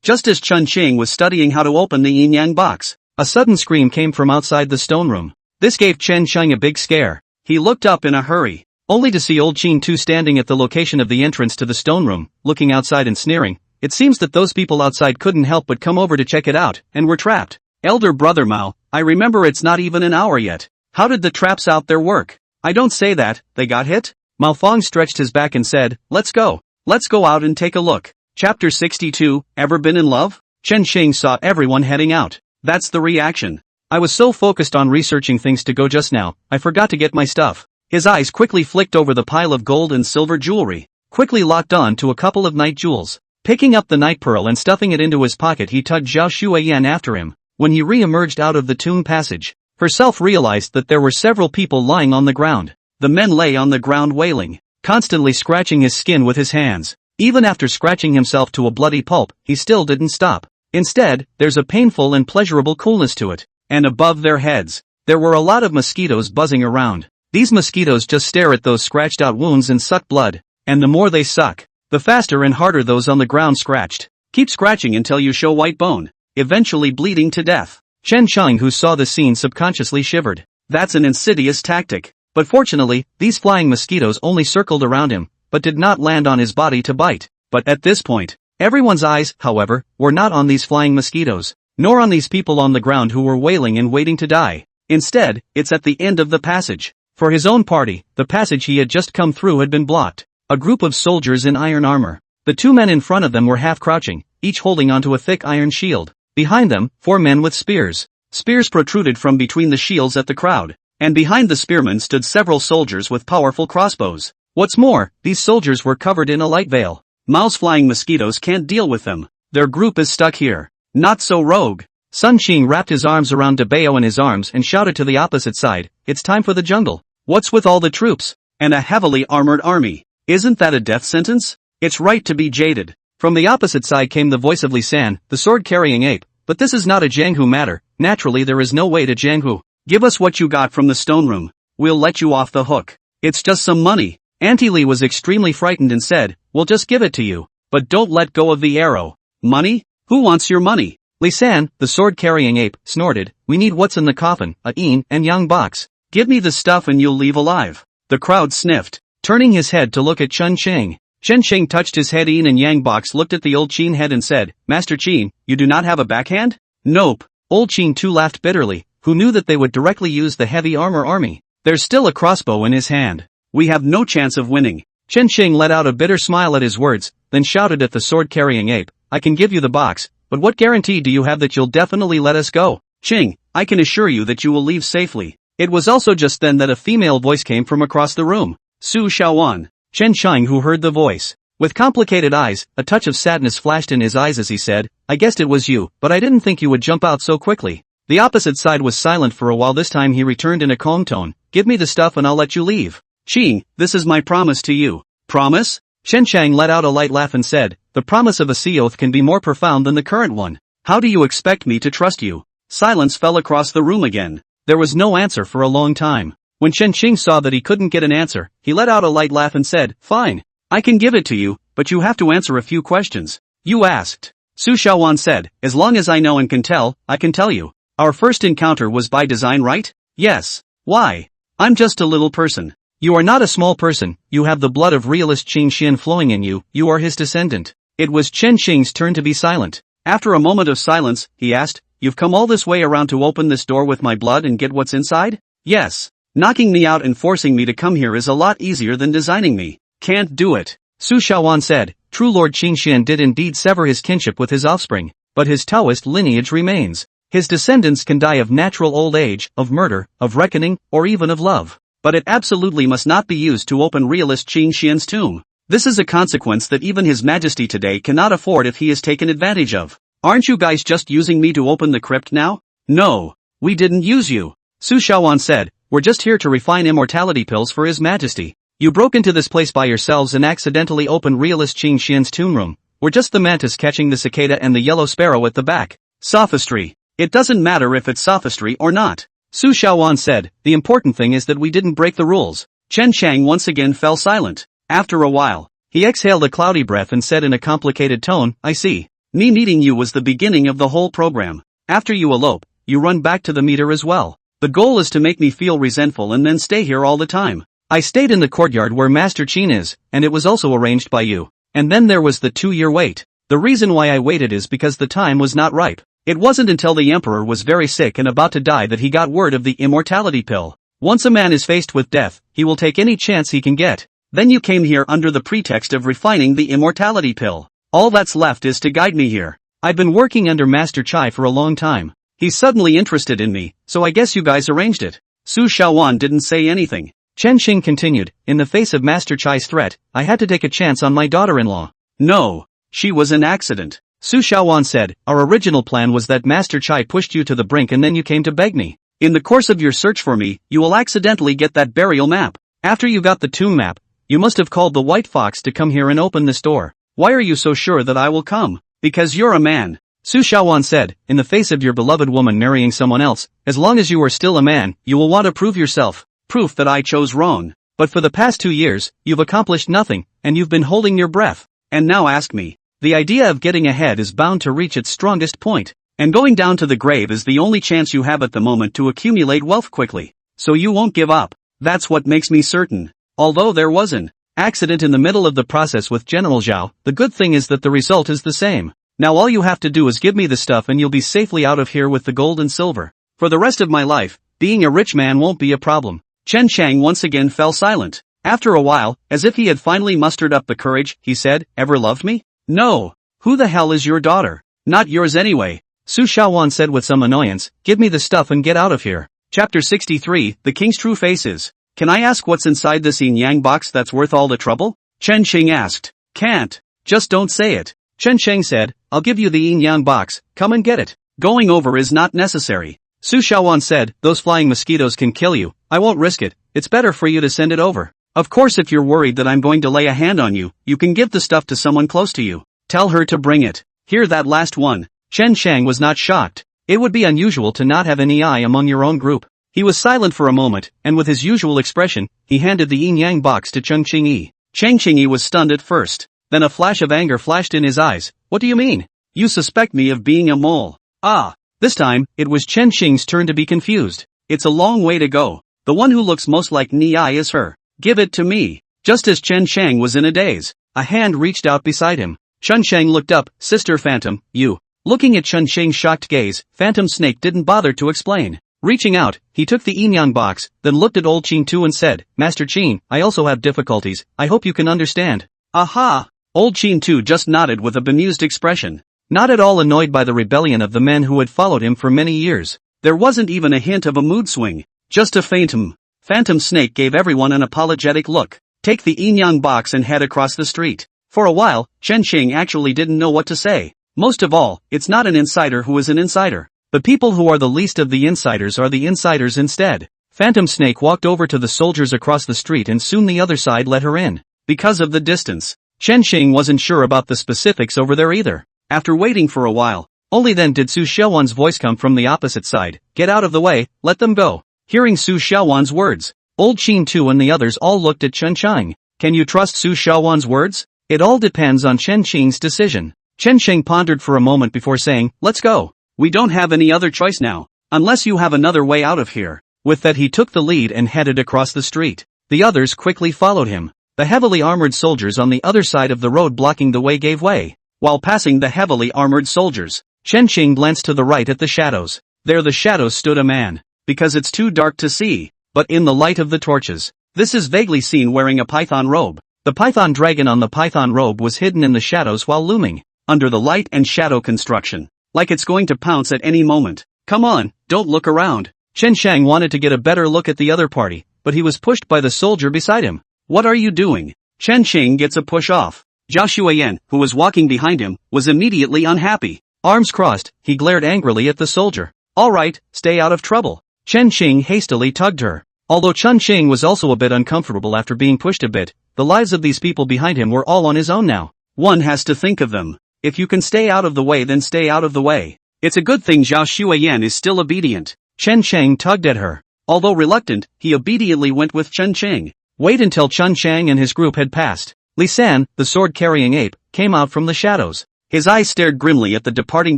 Just as Chen Qing was studying how to open the yin-yang box, a sudden scream came from outside the stone room. This gave Chen Chang a big scare. He looked up in a hurry, only to see old Qin Tu standing at the location of the entrance to the stone room, looking outside and sneering. It seems that those people outside couldn't help but come over to check it out, and were trapped. Elder brother Mao, I remember it's not even an hour yet. How did the traps out there work? I don't say that, they got hit? Mao Fong stretched his back and said, let's go. Let's go out and take a look. Chapter 62, Ever Been in Love? Chen Qing saw everyone heading out. That's the reaction. I was so focused on researching things to go just now, I forgot to get my stuff. His eyes quickly flicked over the pile of gold and silver jewelry, quickly locked on to a couple of night jewels. Picking up the night pearl and stuffing it into his pocket, he tugged Zhao Shuiyan after him. When he re-emerged out of the tomb passage, herself realized that there were several people lying on the ground. The men lay on the ground wailing, constantly scratching his skin with his hands. Even after scratching himself to a bloody pulp, he still didn't stop. Instead, there's a painful and pleasurable coolness to it. And above their heads, there were a lot of mosquitoes buzzing around. These mosquitoes just stare at those scratched out wounds and suck blood. And the more they suck, the faster and harder those on the ground scratched. Keep scratching until you show white bone, eventually bleeding to death. Chen Chang, who saw the scene, subconsciously shivered. That's an insidious tactic. But fortunately, these flying mosquitoes only circled around him, but did not land on his body to bite. But at this point, everyone's eyes, however, were not on these flying mosquitoes, nor on these people on the ground who were wailing and waiting to die. Instead, it's at the end of the passage. For his own party, the passage he had just come through had been blocked. A group of soldiers in iron armor. The 2 men in front of them were half crouching, each holding onto a thick iron shield. Behind them, 4 men with spears. Spears protruded from between the shields at the crowd, and behind the spearmen stood several soldiers with powerful crossbows. What's more, these soldiers were covered in a light veil. Mouse-flying mosquitoes can't deal with them. Their group is stuck here. Not so rogue. Sun Qing wrapped his arms around Dabeo in his arms and shouted to the opposite side, "It's time for the jungle. What's with all the troops? And a heavily armored army. Isn't that a death sentence? It's right to be jaded." From the opposite side came the voice of Li San, the sword-carrying ape, "But this is not a Jianghu matter, naturally there is no way to Jianghu. Give us what you got from the stone room. We'll let you off the hook. It's just some money." Auntie Li was extremely frightened and said, "We'll just give it to you. But don't let go of the arrow." "Money? Who wants your money?" Li San, the sword-carrying ape, snorted, "We need what's in the coffin, a yin and yang box. Give me the stuff and you'll leave alive." The crowd sniffed, turning his head to look at Chen Cheng. Chen Cheng touched his head. Yin and yang box looked at the old Qin head and said, "Master Qin, you do not have a backhand?" "Nope." Old Qin too laughed bitterly, who knew that they would directly use the heavy armor army. "There's still a crossbow in his hand. We have no chance of winning." Chen Cheng let out a bitter smile at his words, then shouted at the sword-carrying ape, "I can give you the box, but what guarantee do you have that you'll definitely let us go?" "Ching, I can assure you that you will leave safely." It was also just then that a female voice came from across the room. "Su Xiaowan." Chen Cheng, who heard the voice. With complicated eyes, a touch of sadness flashed in his eyes as he said, "I guessed it was you, but I didn't think you would jump out so quickly." The opposite side was silent for a while. This time he returned in a calm tone, "Give me the stuff and I'll let you leave." "Qing, this is my promise to you." "Promise?" Chen Cheng let out a light laugh and said, "The promise of a sea oath can be more profound than the current one. How do you expect me to trust you?" Silence fell across the room again. There was no answer for a long time. When Chen Qing saw that he couldn't get an answer, he let out a light laugh and said, "Fine. I can give it to you, but you have to answer a few questions." "You asked." Su Xiaowan said, "As long as I know and can tell, I can tell you. Our first encounter was by design, right?" "Yes." "Why?" "I'm just a little person." "You are not a small person, you have the blood of realist Qin Xian flowing in you, you are his descendant." It was Chen Qing's turn to be silent. After a moment of silence, he asked, "You've come all this way around to open this door with my blood and get what's inside?" "Yes. Knocking me out and forcing me to come here is a lot easier than designing me." "Can't do it." Su Xiaowan said, "True Lord Qin Xian did indeed sever his kinship with his offspring, but his Taoist lineage remains. His descendants can die of natural old age, of murder, of reckoning, or even of love. But it absolutely must not be used to open realist Qin Xian's tomb. This is a consequence that even His Majesty today cannot afford if he is taken advantage of." "Aren't you guys just using me to open the crypt now?" "No. We didn't use you." Su Xiaowan said, "We're just here to refine immortality pills for His Majesty. You broke into this place by yourselves and accidentally opened realist Qin Xian's tomb room. We're just the mantis catching the cicada and the yellow sparrow at the back." "Sophistry. It doesn't matter if it's sophistry or not." Su Xiaowan said, "The important thing is that we didn't break the rules." Chen Cheng once again fell silent. After a while, he exhaled a cloudy breath and said in a complicated tone, "I see. Me meeting you was the beginning of the whole program. After you elope, you run back to the meter as well. The goal is to make me feel resentful and then stay here all the time. I stayed in the courtyard where Master Qin is, and it was also arranged by you. And then there was the 2-year wait. The reason why I waited is because the time was not ripe. It wasn't until the emperor was very sick and about to die that he got word of the immortality pill. Once a man is faced with death, he will take any chance he can get. Then you came here under the pretext of refining the immortality pill. All that's left is to guide me here. I've been working under Master Chai for a long time. He's suddenly interested in me, so I guess you guys arranged it." Su Xiaowan didn't say anything. Chen Xing continued, "In the face of Master Chai's threat, I had to take a chance on my daughter-in-law." "No. She was an accident." Su Xiaowan said, "Our original plan was that Master Chai pushed you to the brink and then you came to beg me. In the course of your search for me, you will accidentally get that burial map. After you got the tomb map, you must have called the White Fox to come here and open this door. Why are you so sure that I will come?" "Because you're a man." Su Xiaowan said, "In the face of your beloved woman marrying someone else, as long as you are still a man, you will want to prove yourself. Proof that I chose wrong. But for the past 2 years, you've accomplished nothing, and you've been holding your breath. And now ask me. The idea of getting ahead is bound to reach its strongest point, and going down to the grave is the only chance you have at the moment to accumulate wealth quickly. So you won't give up. That's what makes me certain. Although there was an accident in the middle of the process with General Zhao, the good thing is that the result is the same. Now all you have to do is give me the stuff and you'll be safely out of here with the gold and silver. For the rest of my life, being a rich man won't be a problem." Chen Chang once again fell silent. After a while, as if he had finally mustered up the courage, he said, "Ever loved me?" "No. Who the hell is your daughter?" "Not yours anyway. Su Shaowan said with some annoyance, give me the stuff and get out of here. Chapter 63, The King's True Faces. Can I ask what's inside this yin-yang box that's worth all the trouble? Chen Xing asked. Can't. Just don't say it. Chen Sheng said, I'll give you the yin-yang box, come and get it. Going over is not necessary. Su Shaowan said, those flying mosquitoes can kill you, I won't risk it, it's better for you to send it over. Of course if you're worried that I'm going to lay a hand on you, you can give the stuff to someone close to you. Tell her to bring it. Hear that last one. Chen Shang was not shocked. It would be unusual to not have any eye among your own group. He was silent for a moment, and with his usual expression, he handed the yin-yang box to Cheng Qingyi. Cheng Qingyi was stunned at first. Then a flash of anger flashed in his eyes. What do you mean? You suspect me of being a mole. Ah. This time, it was Chen Xing's turn to be confused. It's a long way to go. The one who looks most like Ni is her. Give it to me. Just as Chen Shang was in a daze, a hand reached out beside him. Chen Shang looked up. Sister Phantom, you. Looking at Chen Shang's shocked gaze, Phantom Snake didn't bother to explain. Reaching out, he took the yin-yang box, then looked at old Qin Tu and said, Master Qin, I also have difficulties, I hope you can understand. Aha! Old Qin Tu just nodded with a bemused expression. Not at all annoyed by the rebellion of the men who had followed him for many years. There wasn't even a hint of a mood swing. Just a phantom. Phantom Snake gave everyone an apologetic look. Take the yin-yang box and head across the street. For a while, Chen Xing actually didn't know what to say. Most of all, it's not an insider who is an insider. The people who are the least of the insiders are the insiders instead. Phantom Snake walked over to the soldiers across the street and soon the other side let her in. Because of the distance, Chen Xing wasn't sure about the specifics over there either. After waiting for a while, only then did Su Xiaowan's voice come from the opposite side. Get out of the way, let them go. Hearing Su Xiaowan's words, old Qin Tu and the others all looked at Chen Shang. Can you trust Su Xiaowan's words? It all depends on Chen Xing's decision. Chen Sheng pondered for a moment before saying, let's go. We don't have any other choice now, unless you have another way out of here. With that he took the lead and headed across the street. The others quickly followed him. The heavily armored soldiers on the other side of the road blocking the way gave way. While passing the heavily armored soldiers, Chen Xing glanced to the right at the shadows. There the shadows stood a man. Because it's too dark to see, but in the light of the torches, this is vaguely seen wearing a python robe. The python dragon on the python robe was hidden in the shadows while looming under the light and shadow construction, like it's going to pounce at any moment. Come on, don't look around. Chen Shang wanted to get a better look at the other party, but he was pushed by the soldier beside him. What are you doing? Chen Xing gets a push off. Zhao Xueyan, who was walking behind him, was immediately unhappy. Arms crossed, he glared angrily at the soldier. All right, stay out of trouble. Chen Xing hastily tugged her. Although Chen Xing was also a bit uncomfortable after being pushed a bit, the lives of these people behind him were all on his own now. One has to think of them. If you can stay out of the way then stay out of the way. It's a good thing Zhao Xueyan is still obedient. Chen Shang tugged at her. Although reluctant, he obediently went with Chen Shang. Wait until Chen Shang and his group had passed. Li San, the sword-carrying ape, came out from the shadows. His eyes stared grimly at the departing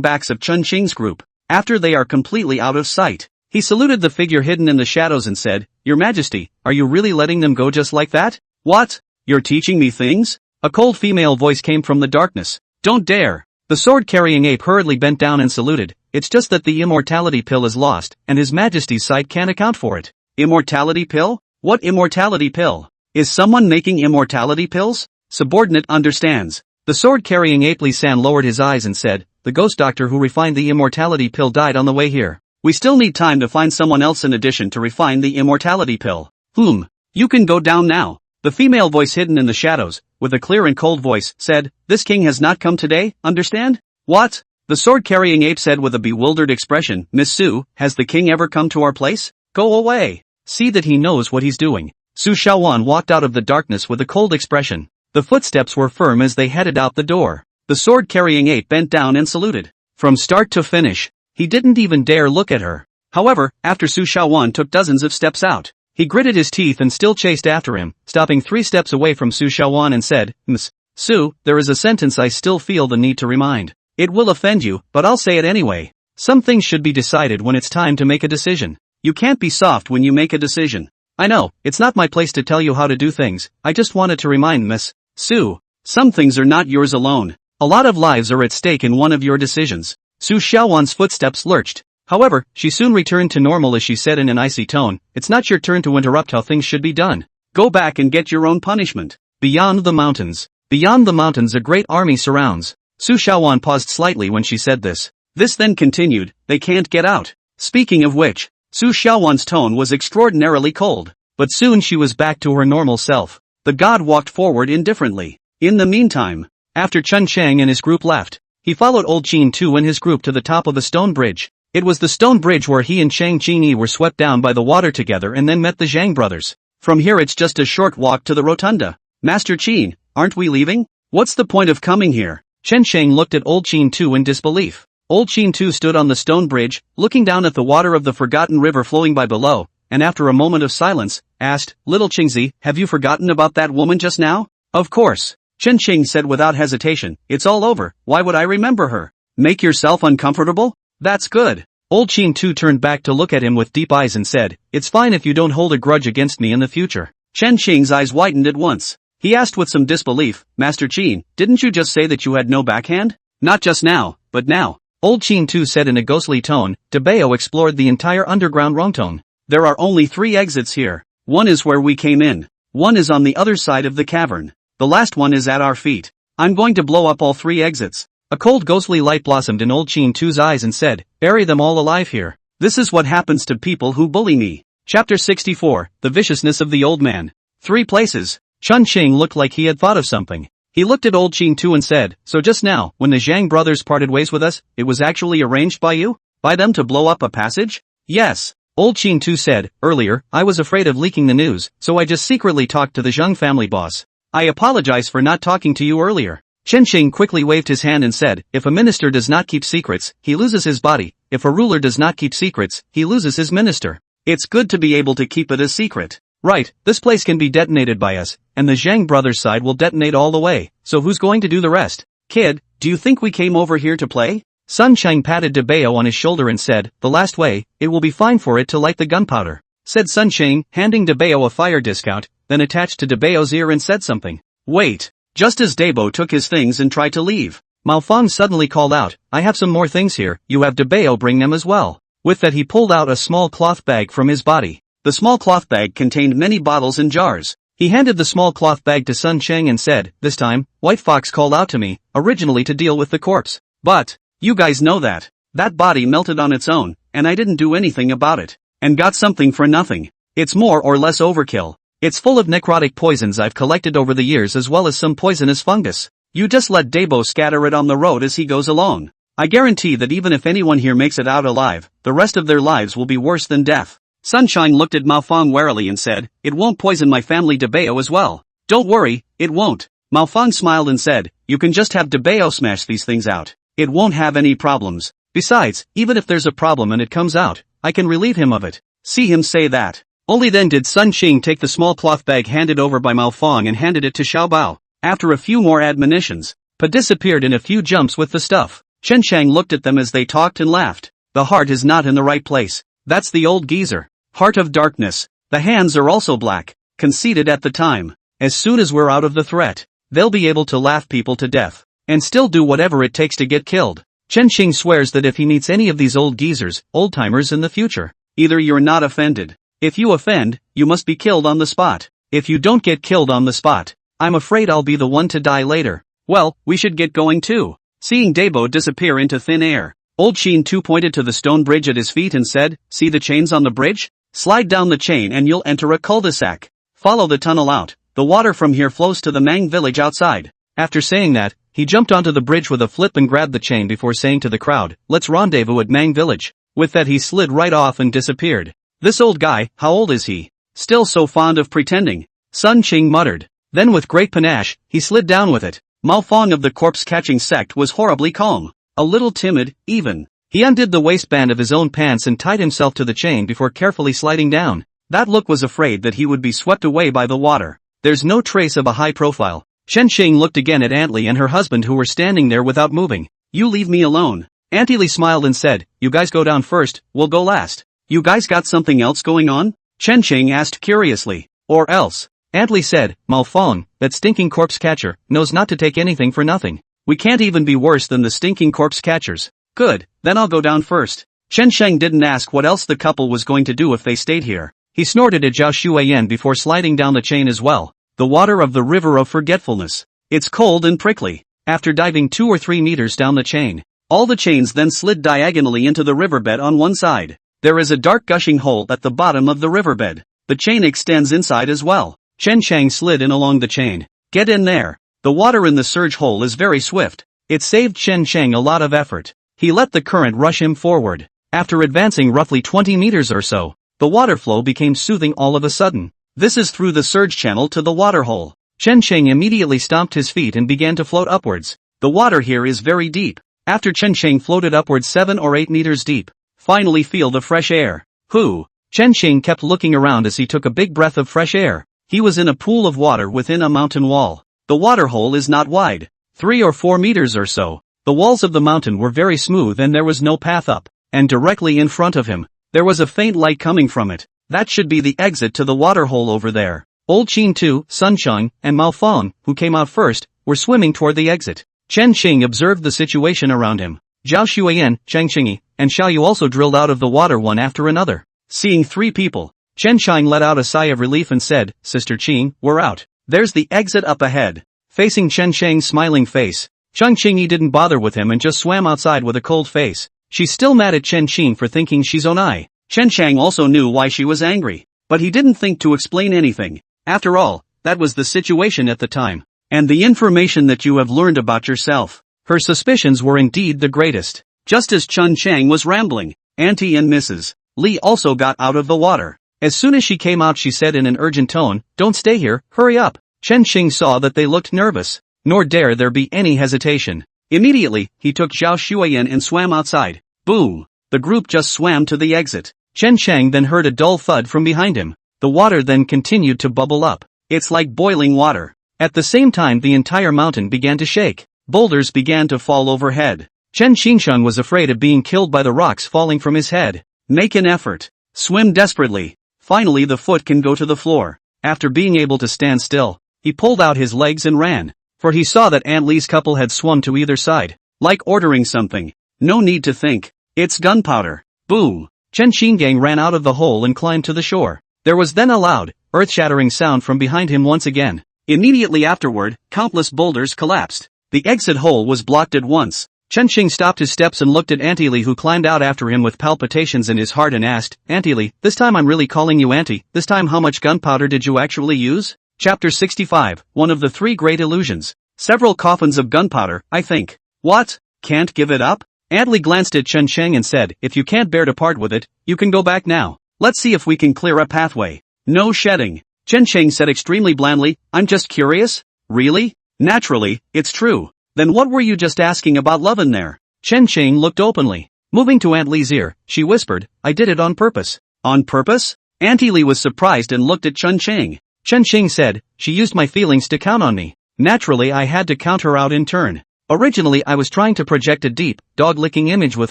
backs of Chen Shang's group. After they are completely out of sight, he saluted the figure hidden in the shadows and said, Your Majesty, are you really letting them go just like that? What? You're teaching me things? A cold female voice came from the darkness. Don't dare. The sword-carrying ape hurriedly bent down and saluted. It's just that the immortality pill is lost, and His Majesty's sight can't account for it. Immortality pill? What immortality pill? Is someone making immortality pills? Subordinate understands. The sword-carrying ape Li San lowered his eyes and said, The ghost doctor who refined the immortality pill died on the way here. We still need time to find someone else in addition to refine the immortality pill. You can go down now. The female voice hidden in the shadows, with a clear and cold voice, said, This king has not come today, understand? What? The sword-carrying ape said with a bewildered expression, Miss Su, has the king ever come to our place? Go away. See that he knows what he's doing. Su Xiaowan walked out of the darkness with a cold expression. The footsteps were firm as they headed out the door. The sword-carrying ape bent down and saluted. From start to finish, he didn't even dare look at her. However, after Su Xiaowan took dozens of steps out, he gritted his teeth and still chased after him, stopping 3 steps away from Su Xiaowan and said, Ms. Su, there is a sentence I still feel the need to remind. It will offend you, but I'll say it anyway. Some things should be decided when it's time to make a decision. You can't be soft when you make a decision. I know, it's not my place to tell you how to do things, I just wanted to remind Miss Su, some things are not yours alone. A lot of lives are at stake in one of your decisions. Su Xiaowan's footsteps lurched. However, she soon returned to normal as she said in an icy tone, It's not your turn to interrupt how things should be done. Go back and get your own punishment. Beyond the mountains. Beyond the mountains a great army surrounds. Su Xiaowan paused slightly when she said this. This then continued, they can't get out. Speaking of which, Su Xiaowan's tone was extraordinarily cold, but soon she was back to her normal self. The god walked forward indifferently. In the meantime, after Chen Chang and his group left, he followed Old Qin Tu and his group to the top of the stone bridge. It was the stone bridge where he and Chang Qingyi were swept down by the water together and then met the Zhang brothers. From here it's just a short walk to the rotunda. Master Qin, aren't we leaving? What's the point of coming here? Chen Sheng looked at Old Qin Tu in disbelief. Old Qin Tu stood on the stone bridge, looking down at the water of the forgotten river flowing by below, and after a moment of silence, asked, Little Qingzi, have you forgotten about that woman just now? Of course. Chen Qing said without hesitation, it's all over, why would I remember her? Make yourself uncomfortable? That's good. Old Qin Tu turned back to look at him with deep eyes and said, it's fine if you don't hold a grudge against me in the future. Chen Qing's eyes widened at once. He asked with some disbelief, Master Qin, didn't you just say that you had no backhand? Not just now, but now. Old Qin Tu said in a ghostly tone. Debao explored the entire underground Rongtone. There are only 3 exits here. One is where we came in. One is on the other side of the cavern. The last one is at our feet. I'm going to blow up all 3 exits. A cold ghostly light blossomed in Old Qin Tu's eyes and said, bury them all alive here. This is what happens to people who bully me. Chapter 64, The Viciousness of the Old Man. 3 places. Chun Qing looked like he had thought of something. He looked at Old Qin Tu and said, so just now, when the Zhang brothers parted ways with us, it was actually arranged by you? By them to blow up a passage? Yes. Old Qin Tu said, earlier, I was afraid of leaking the news, so I just secretly talked to the Zhang family boss. I apologize for not talking to you earlier. Chen Qing quickly waved his hand and said, if a minister does not keep secrets, he loses his body. If a ruler does not keep secrets, he loses his minister. It's good to be able to keep it a secret. Right, this place can be detonated by us, and the Zhang brothers' side will detonate all the way, so who's going to do the rest? Kid, do you think we came over here to play? Sun Chang patted Debao on his shoulder and said, the last way, it will be fine for it to light the gunpowder. Said Sun Chang, handing Debao a fire discount, then attached to Debao's ear and said something. Wait. Just as Debo took his things and tried to leave, Mao Fang suddenly called out, I have some more things here, you have Debao bring them as well. With that he pulled out a small cloth bag from his body. The small cloth bag contained many bottles and jars. He handed the small cloth bag to Sun Chang and said, this time, White Fox called out to me, originally to deal with the corpse. But, you guys know that. That body melted on its own, and I didn't do anything about it. And got something for nothing. It's more or less overkill. It's full of necrotic poisons I've collected over the years as well as some poisonous fungus. You just let Debo scatter it on the road as he goes along. I guarantee that even if anyone here makes it out alive, the rest of their lives will be worse than death. Sunshine looked at Mao Fang warily and said, it won't poison my family Debao as well. Don't worry, it won't. Mao Fang smiled and said, you can just have Debao smash these things out. It won't have any problems. Besides, even if there's a problem and it comes out, I can relieve him of it. See him say that. Only then did Sun Qing take the small cloth bag handed over by Mao Fang and handed it to Xiao Bao. After a few more admonitions, Pa disappeared in a few jumps with the stuff. Chen Chang looked at them as they talked and laughed. The heart is not in the right place. That's the old geezer. Heart of darkness. The hands are also black. Conceited at the time. As soon as we're out of the threat, they'll be able to laugh people to death. And still do whatever it takes to get killed. Chen Qing swears that if he meets any of these old geezers, old-timers in the future, either you're not offended. If you offend, you must be killed on the spot. If you don't get killed on the spot, I'm afraid I'll be the one to die later. Well, we should get going too. Seeing Debo disappear into thin air, Old Qin Tu pointed to the stone bridge at his feet and said, see the chains on the bridge? Slide down the chain and you'll enter a cul-de-sac. Follow the tunnel out. The water from here flows to the Mang village outside. After saying that, he jumped onto the bridge with a flip and grabbed the chain before saying to the crowd, let's rendezvous at Mang village. With that he slid right off and disappeared. This old guy, how old is he? Still so fond of pretending. Sun Qing muttered. Then with great panache, he slid down with it. Mao Fang of the corpse-catching sect was horribly calm. A little timid, even. He undid the waistband of his own pants and tied himself to the chain before carefully sliding down. That look was afraid that he would be swept away by the water. There's no trace of a high profile. Chen Qing looked again at Aunt Li and her husband who were standing there without moving. You leave me alone. Auntie Li smiled and said, you guys go down first, we'll go last. You guys got something else going on? Chen Qing asked curiously. Or else? Aunt Li said, Mao Fang, that stinking corpse catcher, knows not to take anything for nothing. We can't even be worse than the stinking corpse catchers. Good, then I'll go down first. Chen Sheng didn't ask what else the couple was going to do if they stayed here. He snorted at Zhao Shuiyan before sliding down the chain as well. The water of the river of forgetfulness. It's cold and prickly. After diving 2 or 3 meters down the chain, All the chains then slid diagonally into the riverbed on one side. There is a dark gushing hole at the bottom of the riverbed. The chain extends inside as well. Chen Chang slid in along the chain. Get in there. The water in the surge hole is very swift. It saved Chen Chang a lot of effort. He let the current rush him forward. After advancing roughly 20 meters or so, the water flow became soothing all of a sudden. This is through the surge channel to the water hole. Chen Chang immediately stomped his feet and began to float upwards. The water here is very deep. After Chen Chang floated upwards 7 or 8 meters deep. Finally feel the fresh air. Whew. Chen Chang kept looking around as he took a big breath of fresh air. He was in a pool of water within a mountain wall. The water hole is not wide. 3 or 4 meters or so. The walls of the mountain were very smooth and there was no path up. And directly in front of him, there was a faint light coming from it. That should be the exit to the water hole over there. Old Qin Tu, Sun Cheng, and Mao Fong, who came out first, were swimming toward the exit. Chen Qing observed the situation around him. Zhao Xuan, Chang Qingyi, and Xiao Yu also drilled out of the water one after another. Seeing 3 people, Chen Chang let out a sigh of relief and said, Sister Qing, we're out. There's the exit up ahead. Facing Chen Chang's smiling face, Chang Qingyi didn't bother with him and just swam outside with a cold face. She's still mad at Chen Qing for thinking she's Onai. Chen Chang also knew why she was angry, but he didn't think to explain anything. After all, that was the situation at the time. And the information that you have learned about yourself. Her suspicions were indeed the greatest. Just as Chen Chang was rambling, Auntie and Mrs. Li also got out of the water. As soon as she came out she said in an urgent tone, Don't stay here, hurry up. Chen Qing saw that they looked nervous, nor dare there be any hesitation. Immediately, he took Zhao Xuan and swam outside. Boom! The group just swam to the exit. Chen Chang then heard a dull thud from behind him. The water then continued to bubble up. It's like boiling water. At the same time the entire mountain began to shake. Boulders began to fall overhead. Chen Qingsheng was afraid of being killed by the rocks falling from his head. Make an effort. Swim desperately. Finally the foot can go to the floor. After being able to stand still, he pulled out his legs and ran. For he saw that Aunt Li's couple had swum to either side. Like ordering something. No need to think. It's gunpowder. Boom. Chen Qinggang ran out of the hole and climbed to the shore. There was then a loud, earth-shattering sound from behind him once again. Immediately afterward, countless boulders collapsed. The exit hole was blocked at once. Chen Qing stopped his steps and looked at Auntie Li who climbed out after him with palpitations in his heart and asked, Auntie Li, this time I'm really calling you Auntie, this time how much gunpowder did you actually use? Chapter 65, One of the 3 Great Illusions. Several coffins of gunpowder, I think. What? Can't give it up? Aunt Li glanced at Chen Cheng and said, If you can't bear to part with it, you can go back now. Let's see if we can clear a pathway. No shedding. Chen Cheng said extremely blandly, I'm just curious? Really? Naturally, it's true. Then what were you just asking about love in there? Chen Cheng looked openly. Moving to Aunt Li's ear, she whispered, I did it on purpose. On purpose? Auntie Li was surprised and looked at Chen Cheng. Chen Cheng said, She used my feelings to count on me. Naturally I had to count her out in turn. Originally I was trying to project a deep, dog-licking image with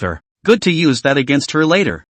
her. Good to use that against her later.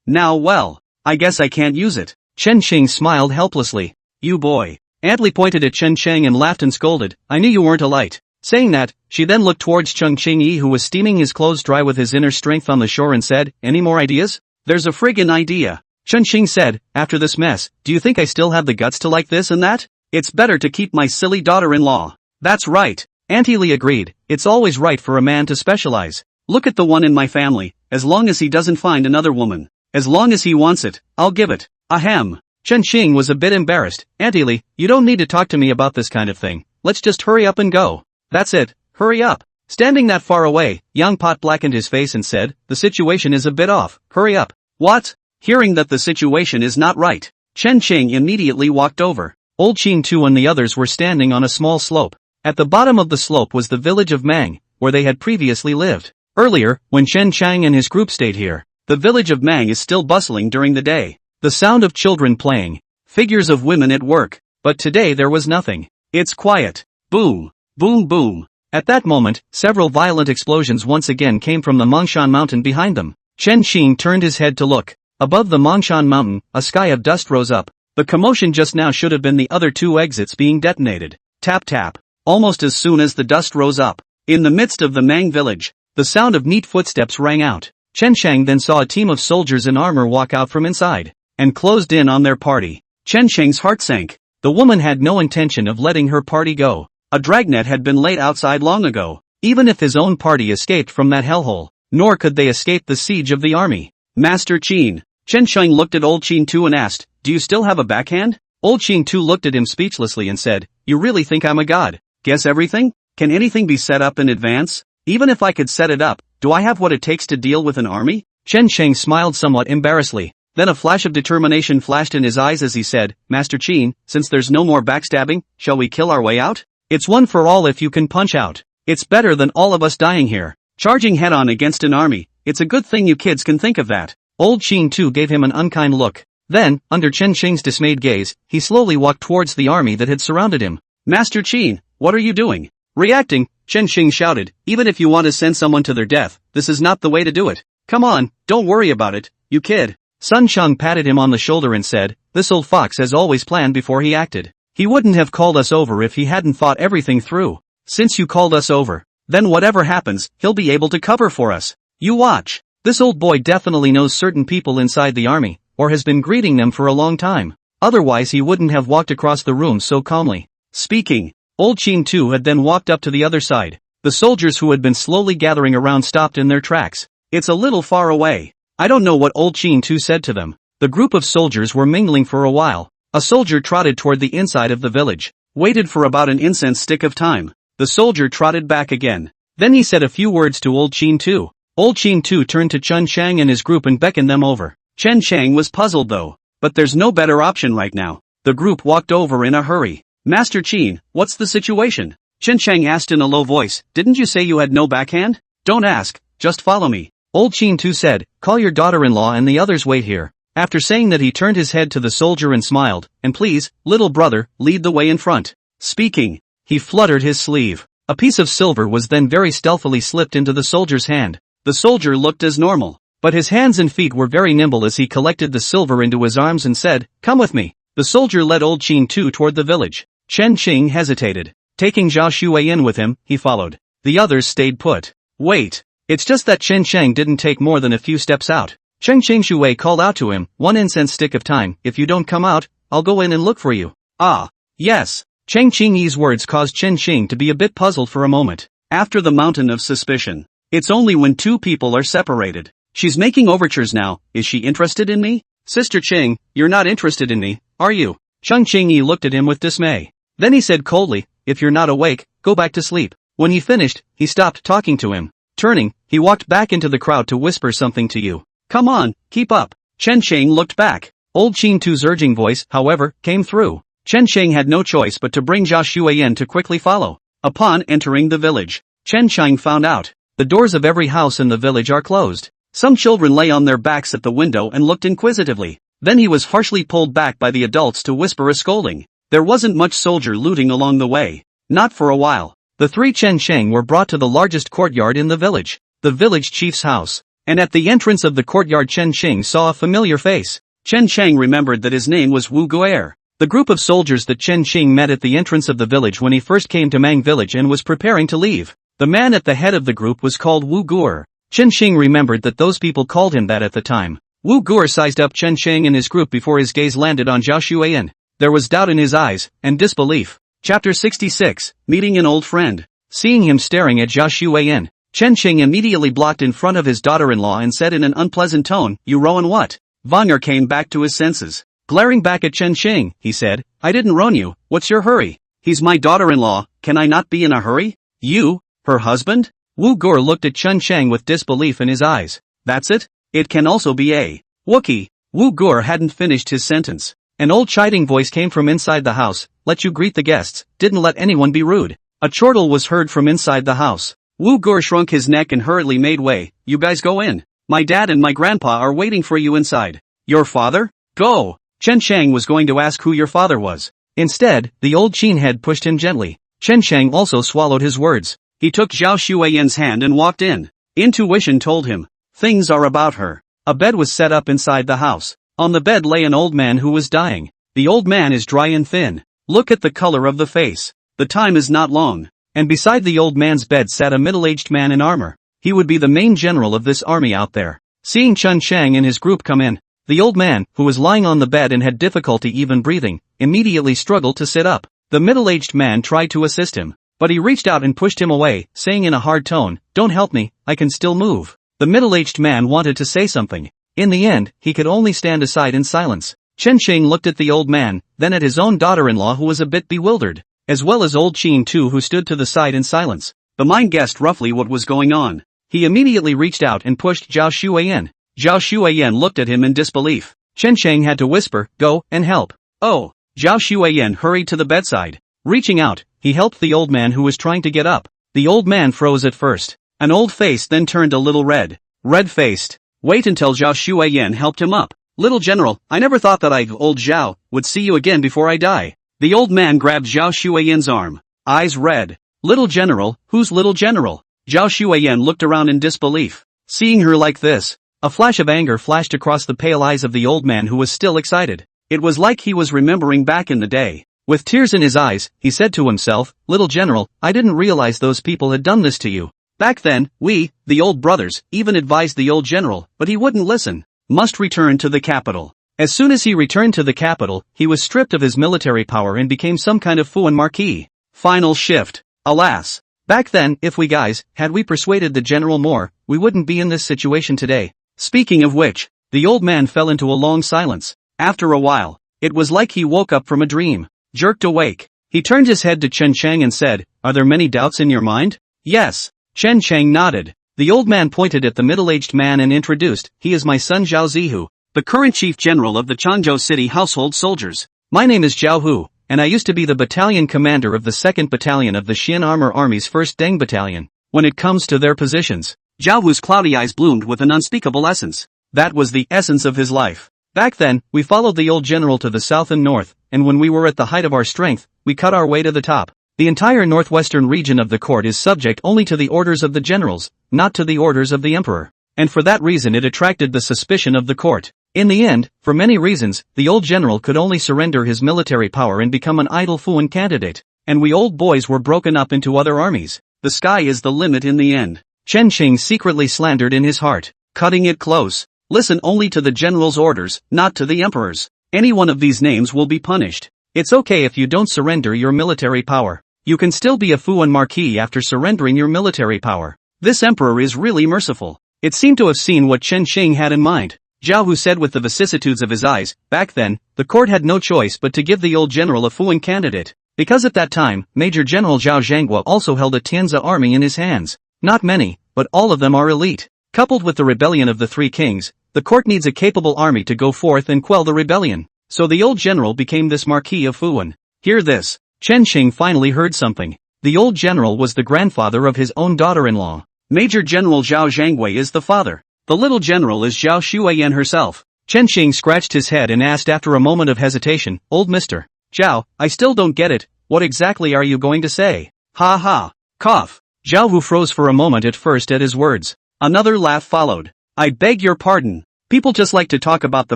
Now well, I guess I can't use it. Chen Cheng smiled helplessly. You boy. Aunt Li pointed at Chen Cheng and laughed and scolded, I knew you weren't a light. Saying that, she then looked towards Cheng Qingyi who was steaming his clothes dry with his inner strength on the shore and said, Any more ideas? There's a friggin' idea. Chen Qing said, After this mess, do you think I still have the guts to like this and that? It's better to keep my silly daughter-in-law. That's right. Auntie Li agreed, It's always right for a man to specialize. Look at the one in my family, as long as he doesn't find another woman. As long as he wants it, I'll give it. Ahem. Chen Qing was a bit embarrassed. Auntie Li, you don't need to talk to me about this kind of thing. Let's just hurry up and go. That's it, hurry up. Standing that far away, Yang Pot blackened his face and said, The situation is a bit off, hurry up. What? Hearing that the situation is not right, Chen Qing immediately walked over. Old Qin Tu and the others were standing on a small slope. At the bottom of the slope was the village of Mang, where they had previously lived. Earlier, when Chen Chang and his group stayed here, the village of Mang is still bustling during the day. The sound of children playing, figures of women at work, but today there was nothing. It's quiet. Boom. Boom boom. At that moment, several violent explosions once again came from the Mongshan mountain behind them. Chen Qing turned his head to look. Above the Mongshan mountain, a sky of dust rose up. The commotion just now should have been the other 2 exits being detonated. Tap tap. Almost as soon as the dust rose up, in the midst of the Mang village, the sound of neat footsteps rang out. Chen Chang then saw a team of soldiers in armor walk out from inside, and closed in on their party. Chen Chang's heart sank. The woman had no intention of letting her party go. A dragnet had been laid outside long ago. even if his own party escaped from that hellhole, nor could they escape the siege of the army. Master Qin. Chen Sheng looked at old Qin Tu and asked, do you still have a backhand? Old Qin Tu looked at him speechlessly and said, you really think I'm a god? Guess everything? Can anything be set up in advance? Even if I could set it up, do I have what it takes to deal with an army? Chen Sheng smiled somewhat embarrassedly. Then a flash of determination flashed in his eyes as he said, Master Qin, since there's no more backstabbing, shall we kill our way out? It's one for all if you can punch out. It's better than all of us dying here. Charging head-on against an army, it's a good thing you kids can think of that. Old Qin Tu gave him an unkind look. Then, under Chen Sheng's dismayed gaze, he slowly walked towards the army that had surrounded him. Master Qin, what are you doing? Reacting, Chen Sheng shouted, even if you want to send someone to their death, this is not the way to do it. Come on, don't worry about it, you kid. Sun Shang patted him on the shoulder and said, this old fox has always planned before he acted. He wouldn't have called us over if he hadn't thought everything through. Since you called us over, then whatever happens, he'll be able to cover for us. You watch. This old boy definitely knows certain people inside the army, or has been greeting them for a long time. Otherwise he wouldn't have walked across the room so calmly. Speaking, old Qin Tu had then walked up to the other side. The soldiers who had been slowly gathering around stopped in their tracks. It's a little far away. I don't know what old Qin Tu said to them. The group of soldiers were mingling for a while. A soldier trotted toward the inside of the village, waited for about an incense stick of time. The soldier trotted back again. Then he said a few words to old Qin Tu. Old Qin Tu turned to Chen Sheng and his group and beckoned them over. Chen Sheng was puzzled though. But there's no better option right now. The group walked over in a hurry. Master Qin, what's the situation? Chen Sheng asked in a low voice, didn't you say you had no backhand? Don't ask, just follow me. Old Qin Tu said, call your daughter-in-law and the others wait here. After saying that he turned his head to the soldier and smiled, and please, little brother, lead the way in front. Speaking, he fluttered his sleeve. A piece of silver was then very stealthily slipped into the soldier's hand. The soldier looked as normal, but his hands and feet were very nimble as he collected the silver into his arms and said, come with me. The soldier led old Qin Tu toward the village. Chen Qing hesitated. Taking Zhao Shuwei in with him, he followed. The others stayed put. Wait. It's just that Chen Sheng didn't take more than a few steps out. Chen Shuwei called out to him, one incense stick of time, if you don't come out, I'll go in and look for you. Ah, yes. Cheng Qingyi's words caused Chen Xing to be a bit puzzled for a moment. After the mountain of suspicion. It's only when two people are separated. She's making overtures now, is she interested in me? Sister Cheng, you're not interested in me, are you? Cheng Qingyi looked at him with dismay. Then he said coldly, if you're not awake, go back to sleep. When he finished, he stopped talking to him. Turning, he walked back into the crowd to whisper something to you. Come on, keep up. Chen Sheng looked back. Old Qin Tu's urging voice, however, came through. Chen Sheng had no choice but to bring Zhao Shuai in to quickly follow. Upon entering the village, Chen Sheng found out. The doors of every house in the village are closed. Some children lay on their backs at the window and looked inquisitively. Then he was harshly pulled back by the adults to whisper a scolding. There wasn't much soldier looting along the way. Not for a while. The three Chen Sheng were brought to the largest courtyard in the village, the village chief's house. And at the entrance of the courtyard Chen Sheng saw a familiar face. Chen Sheng remembered that his name was Wu Guer. The group of soldiers that Chen Sheng met at the entrance of the village when he first came to Mang village and was preparing to leave. The man at the head of the group was called Wu Guer. Chen Sheng remembered that those people called him that at the time. Wu Guer sized up Chen Sheng and his group before his gaze landed on Zhao Shuayan. There was doubt in his eyes, and disbelief. Chapter 66, Meeting an Old Friend. Seeing him staring at Zhao Shuayan, Chen Sheng immediately blocked in front of his daughter-in-law and said in an unpleasant tone, "You rowan what?" Vanyer came back to his senses. Glaring back at Chen Sheng, he said, "I didn't roan you, what's your hurry? He's my daughter-in-law, can I not be in a hurry? You, her husband?" Wu Guer looked at Chen Sheng with disbelief in his eyes. "That's it? It can also be a Wookiee." Wu Guer hadn't finished his sentence. An old chiding voice came from inside the house, "Let you greet the guests, didn't let anyone be rude." A chortle was heard from inside the house. Wu Guer shrunk his neck and hurriedly made way. "You guys go in. My dad and my grandpa are waiting for you inside." "Your father? Go." Chen Sheng was going to ask who your father was. Instead, the old Qin head pushed him gently. Chen Sheng also swallowed his words. He took Zhao Shuayan's hand and walked in. Intuition told him. Things are about her. A bed was set up inside the house. On the bed lay an old man who was dying. The old man is dry and thin. Look at the color of the face. The time is not long. And beside the old man's bed sat a middle-aged man in armor. He would be the main general of this army out there. Seeing Chen Sheng and his group come in, the old man, who was lying on the bed and had difficulty even breathing, immediately struggled to sit up. The middle-aged man tried to assist him. but he reached out and pushed him away, saying in a hard tone, "Don't help me, I can still move." The middle-aged man wanted to say something. In the end, he could only stand aside in silence. Chen Sheng looked at the old man, then at his own daughter-in-law who was a bit bewildered, as well as old Qin too who stood to the side in silence. The mind guessed roughly what was going on. He immediately reached out and pushed Zhao Xueyan. Zhao Xueyan looked at him in disbelief. Chen Sheng had to whisper, "Go and help." Oh! Zhao Xueyan hurried to the bedside. Reaching out, he helped the old man who was trying to get up. The old man froze at first. An old face then turned a little red. Red-faced. Wait until Zhao Xueyan helped him up. "Little general, I never thought that I, old Zhao, would see you again before I die." The old man grabbed Zhao Xueyan's arm. Eyes red. "Little general, who's little general?" Zhao Xueyan looked around in disbelief. Seeing her like this, a flash of anger flashed across the pale eyes of the old man who was still excited. It was like he was remembering back in the day. With tears in his eyes, he said to himself, "Little general, I didn't realize those people had done this to you. Back then, we, the old brothers, even advised the old general, but he wouldn't listen. Must return to the capital." As soon as he returned to the capital, he was stripped of his military power and became some kind of Fuan marquis. Final shift. Alas. Back then, if we guys, had we persuaded the general more, we wouldn't be in this situation today. Speaking of which, the old man fell into a long silence. After a while, it was like he woke up from a dream. Jerked awake, he turned his head to Chen Sheng and said, "Are there many doubts in your mind?" "Yes." Chen Sheng nodded. The old man pointed at the middle-aged man and introduced, "He is my son Zhao Zihu, the current chief general of the Changzhou City household soldiers. My name is Zhao Hu, and I used to be the battalion commander of the 2nd Battalion of the Xian Armor Army's 1st Deng Battalion. When it comes to their positions." Zhao Hu's cloudy eyes bloomed with an unspeakable essence. That was the essence of his life. "Back then, we followed the old general to the south and north, and when we were at the height of our strength, we cut our way to the top. The entire northwestern region of the court is subject only to the orders of the generals, not to the orders of the emperor. And for that reason it attracted the suspicion of the court. In the end, for many reasons, the old general could only surrender his military power and become an idle Fuan candidate, and we old boys were broken up into other armies. The sky is the limit in the end." Chen Sheng secretly slandered in his heart. "Cutting it close. Listen only to the general's orders, not to the emperor's. Any one of these names will be punished. It's okay if you don't surrender your military power. You can still be a Fuan marquis after surrendering your military power. This emperor is really merciful." It seemed to have seen what Chen Sheng had in mind. Zhao Hu said with the vicissitudes of his eyes, "Back then, the court had no choice but to give the old general a Fuan candidate. Because at that time, Major General Zhao Zhanghua also held a Tianzi army in his hands. Not many, but all of them are elite. Coupled with the rebellion of the three kings, the court needs a capable army to go forth and quell the rebellion. So the old general became this Marquis of Fuan." Hear this. Chen Sheng finally heard something. The old general was the grandfather of his own daughter-in-law. Major General Zhao Zhanghua is the father. The little general is Zhao Xueyan herself. Chen Sheng scratched his head and asked after a moment of hesitation, "Old Mr. Zhao, I still don't get it, what exactly are you going to say?" "Ha ha." Cough. Zhao Hu froze for a moment at first at his words. Another laugh followed. "I beg your pardon. People just like to talk about the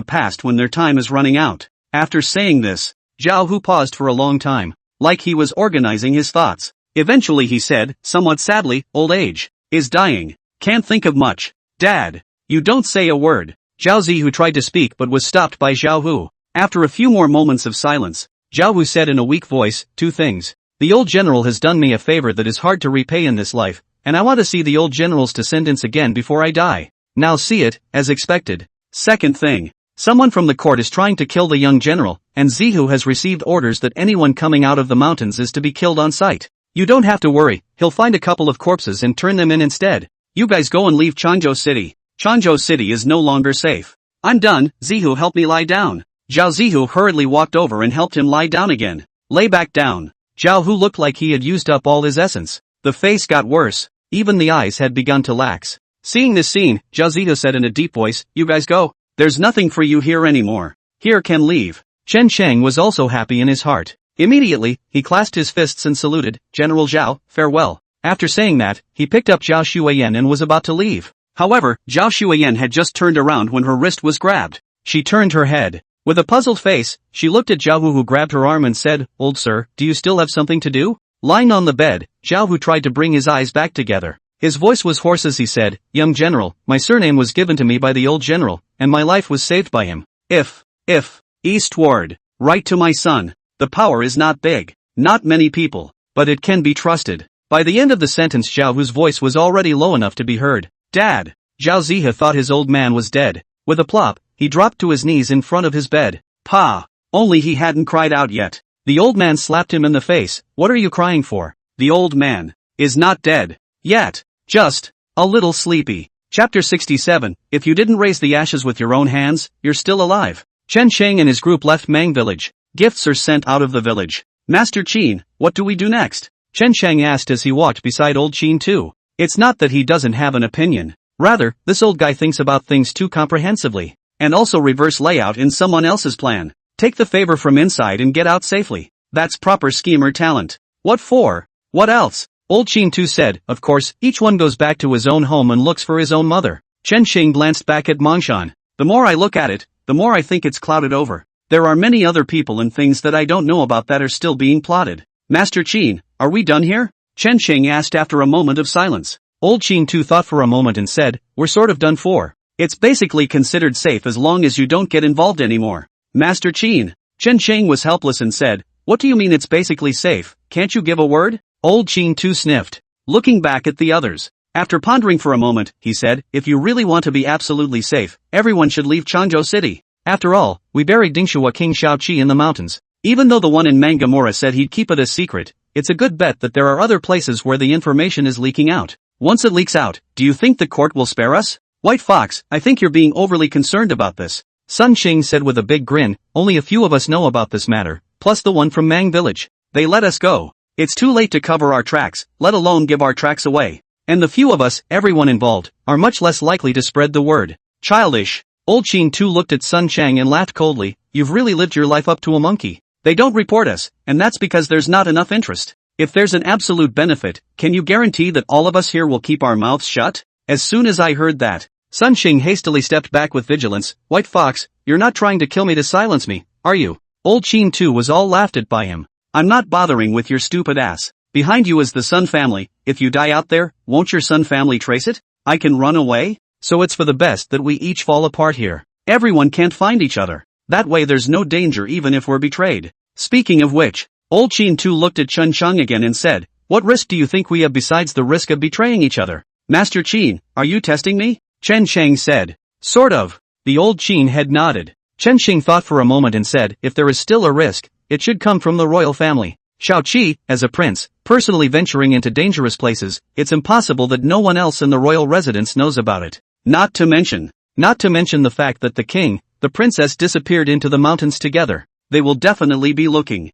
past when their time is running out." After saying this, Zhao Hu paused for a long time, like he was organizing his thoughts. Eventually he said, somewhat sadly, "Old age is dying. Can't think of much. Dad, you don't say a word." Zhao Zihu tried to speak but was stopped by Zhao Hu. After a few more moments of silence, Zhao Hu said in a weak voice, "Two things. The old general has done me a favor that is hard to repay in this life, and I want to see the old general's descendants again before I die. Now see it, as expected. Second thing. Someone from the court is trying to kill the young general, and Zihu has received orders that anyone coming out of the mountains is to be killed on sight. You don't have to worry, he'll find a couple of corpses and turn them in instead. You guys go and leave Changzhou City. Changzhou City is no longer safe." "I'm done, Zihu, help me lie down." Zhao Zihu hurriedly walked over and helped him lie down again. "Lay back down." Zhao Hu looked like he had used up all his essence. The face got worse, even the eyes had begun to lax. Seeing this scene, Zhao Zihu said in a deep voice, "You guys go. There's nothing for you here anymore. Here can leave." Chen Sheng was also happy in his heart. Immediately, he clasped his fists and saluted, "General Zhao, farewell." After saying that, he picked up Zhao Xueyan and was about to leave. However, Zhao Xueyan had just turned around when her wrist was grabbed. She turned her head. With a puzzled face, she looked at Zhao Hu who grabbed her arm and said, "Old sir, do you still have something to do?" Lying on the bed, Zhao Hu tried to bring his eyes back together. His voice was hoarse as he said, "Young general, my surname was given to me by the old general, and my life was saved by him. If, eastward, right to my son. The power is not big. Not many people but it can be trusted. By the end of the sentence, Zhao Hu's voice was already low enough to be heard. Dad! Zhao Zihe thought his old man was dead. With a plop, he dropped to his knees in front of his bed. Pa! Only he hadn't cried out yet. The old man slapped him in the face. What are you crying for? The old man is not dead yet. Just a little sleepy. Chapter 67. If you didn't raise the ashes with your own hands, you're still alive. Chen Sheng and his group left Mang village. Gifts are sent out of the village. Master Qin, what do we do next? Chen Sheng asked as he walked beside old Qin too. It's not that he doesn't have an opinion. Rather, this old guy thinks about things too comprehensively. And also reverse layout in someone else's plan. Take the favor from inside and get out safely. That's proper schemer talent. What for? What else? Old Qin too said, of course, each one goes back to his own home and looks for his own mother. Chen Sheng glanced back at Mongshan. The more I look at it, the more I think it's clouded over. There are many other people and things that I don't know about that are still being plotted. Master Qin, are we done here? Chen Sheng asked after a moment of silence. Old Qin too thought for a moment and said, we're sort of done for. It's basically considered safe as long as you don't get involved anymore. Master Qin. Chen Sheng was helpless and said, what do you mean it's basically safe? Can't you give a word? Old Qin too sniffed. Looking back at the others. After pondering for a moment, he said, if you really want to be absolutely safe, everyone should leave Changzhou City. After all, we buried Dingxua King Shaoqi in the mountains. Even though the one in Mangamora said he'd keep it a secret, it's a good bet that there are other places where the information is leaking out. Once it leaks out, do you think the court will spare us? White Fox, I think you're being overly concerned about this. Sun Qing said with a big grin, only a few of us know about this matter, plus the one from Mang village. They let us go. It's too late to cover our tracks, let alone give our tracks away. And the few of us, everyone involved, are much less likely to spread the word. Childish. Old Qin too looked at Sun Chang and laughed coldly, you've really lived your life up to a monkey. They don't report us, and that's because there's not enough interest. If there's an absolute benefit, can you guarantee that all of us here will keep our mouths shut? As soon as I heard that, Sun Qing hastily stepped back with vigilance. White Fox, you're not trying to kill me to silence me, are you? Old Qin too was all laughed at by him. I'm not bothering with your stupid ass. Behind you is the Sun family. If you die out there, won't your Sun family trace it? I can run away? So it's for the best that we each fall apart here. Everyone can't find each other. That way there's no danger even if we're betrayed. Speaking of which, Old Qin too looked at Chen Chang again and said, what risk do you think we have besides the risk of betraying each other? Master Qin, are you testing me? Chen Sheng said. Sort of. The old Qin head nodded. Chen Sheng thought for a moment and said, if there is still a risk, it should come from the royal family. Shaoqi, as a prince, personally venturing into dangerous places, it's impossible that no one else in the royal residence knows about it. Not to mention the fact that the king, the princess disappeared into the mountains together. They will definitely be looking.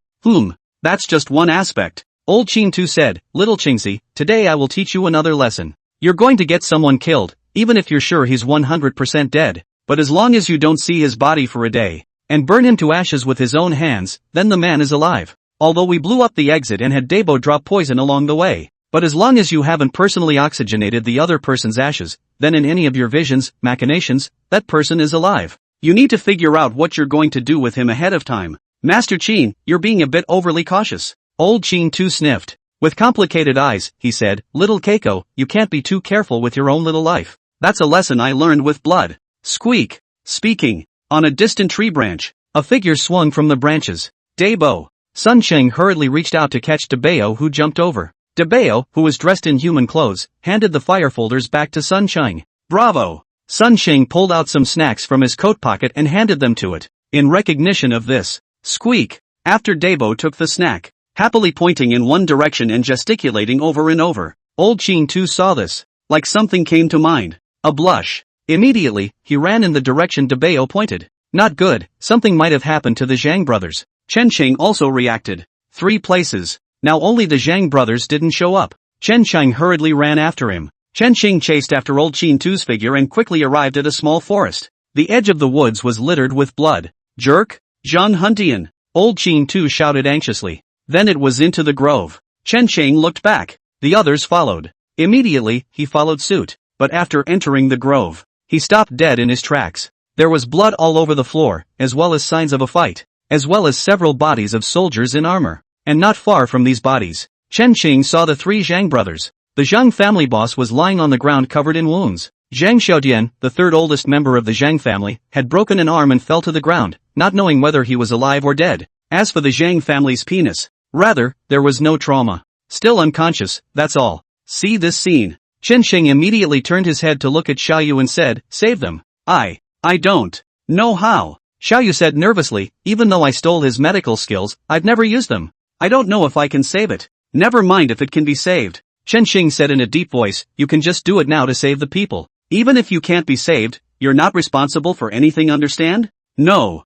That's just one aspect. Old Qin too said, little Qingzi, today I will teach you another lesson. You're going to get someone killed, even if you're sure he's 100% dead. But as long as you don't see his body for a day, and burn him to ashes with his own hands, then the man is alive. Although we blew up the exit and had Debo drop poison along the way. But as long as you haven't personally oxygenated the other person's ashes, then in any of your visions, machinations, that person is alive. You need to figure out what you're going to do with him ahead of time. Master Qin, you're being a bit overly cautious. Old Qin too sniffed. With complicated eyes, he said, little Keiko, you can't be too careful with your own little life. That's a lesson I learned with blood. Squeak. Speaking. On a distant tree branch, a figure swung from the branches. Debo. Sun Cheng hurriedly reached out to catch Debeo, who jumped over. Debeo, who was dressed in human clothes, handed the fire folders back to Sun Cheng. Bravo! Sun Cheng pulled out some snacks from his coat pocket and handed them to it. In recognition of this, squeak. After Debo took the snack, happily pointing in one direction and gesticulating over and over. Old Qin too saw this. Like something came to mind. A blush. Immediately, he ran in the direction Debeo pointed. Not good, something might have happened to the Zhang brothers. Chen Sheng also reacted. 3 places. Now only the Zhang brothers didn't show up. Chen Sheng hurriedly ran after him. Chen Sheng chased after old Qin Tu's figure and quickly arrived at a small forest. The edge of the woods was littered with blood. Jerk? Zhang Huntian. Old Qin Tu shouted anxiously. Then it was into the grove. Chen Sheng looked back. The others followed. Immediately, he followed suit. But after entering the grove, he stopped dead in his tracks. There was blood all over the floor, as well as signs of a fight, as well as several bodies of soldiers in armor. And not far from these bodies, Chen Qing saw the 3 Zhang brothers. The Zhang family boss was lying on the ground covered in wounds. Zhang Xiaodian, the 3rd oldest member of the Zhang family, had broken an arm and fell to the ground, not knowing whether he was alive or dead. As for the Zhang family's penis, rather, there was no trauma. Still unconscious, that's all. See this scene. Chen Xing immediately turned his head to look at Xiaoyu and said, save them. I don't know how. Xiaoyu said nervously, even though I stole his medical skills, I've never used them. I don't know if I can save it. Never mind if it can be saved. Chen Xing said in a deep voice, you can just do it now to save the people. Even if you can't be saved, you're not responsible for anything, understand? No.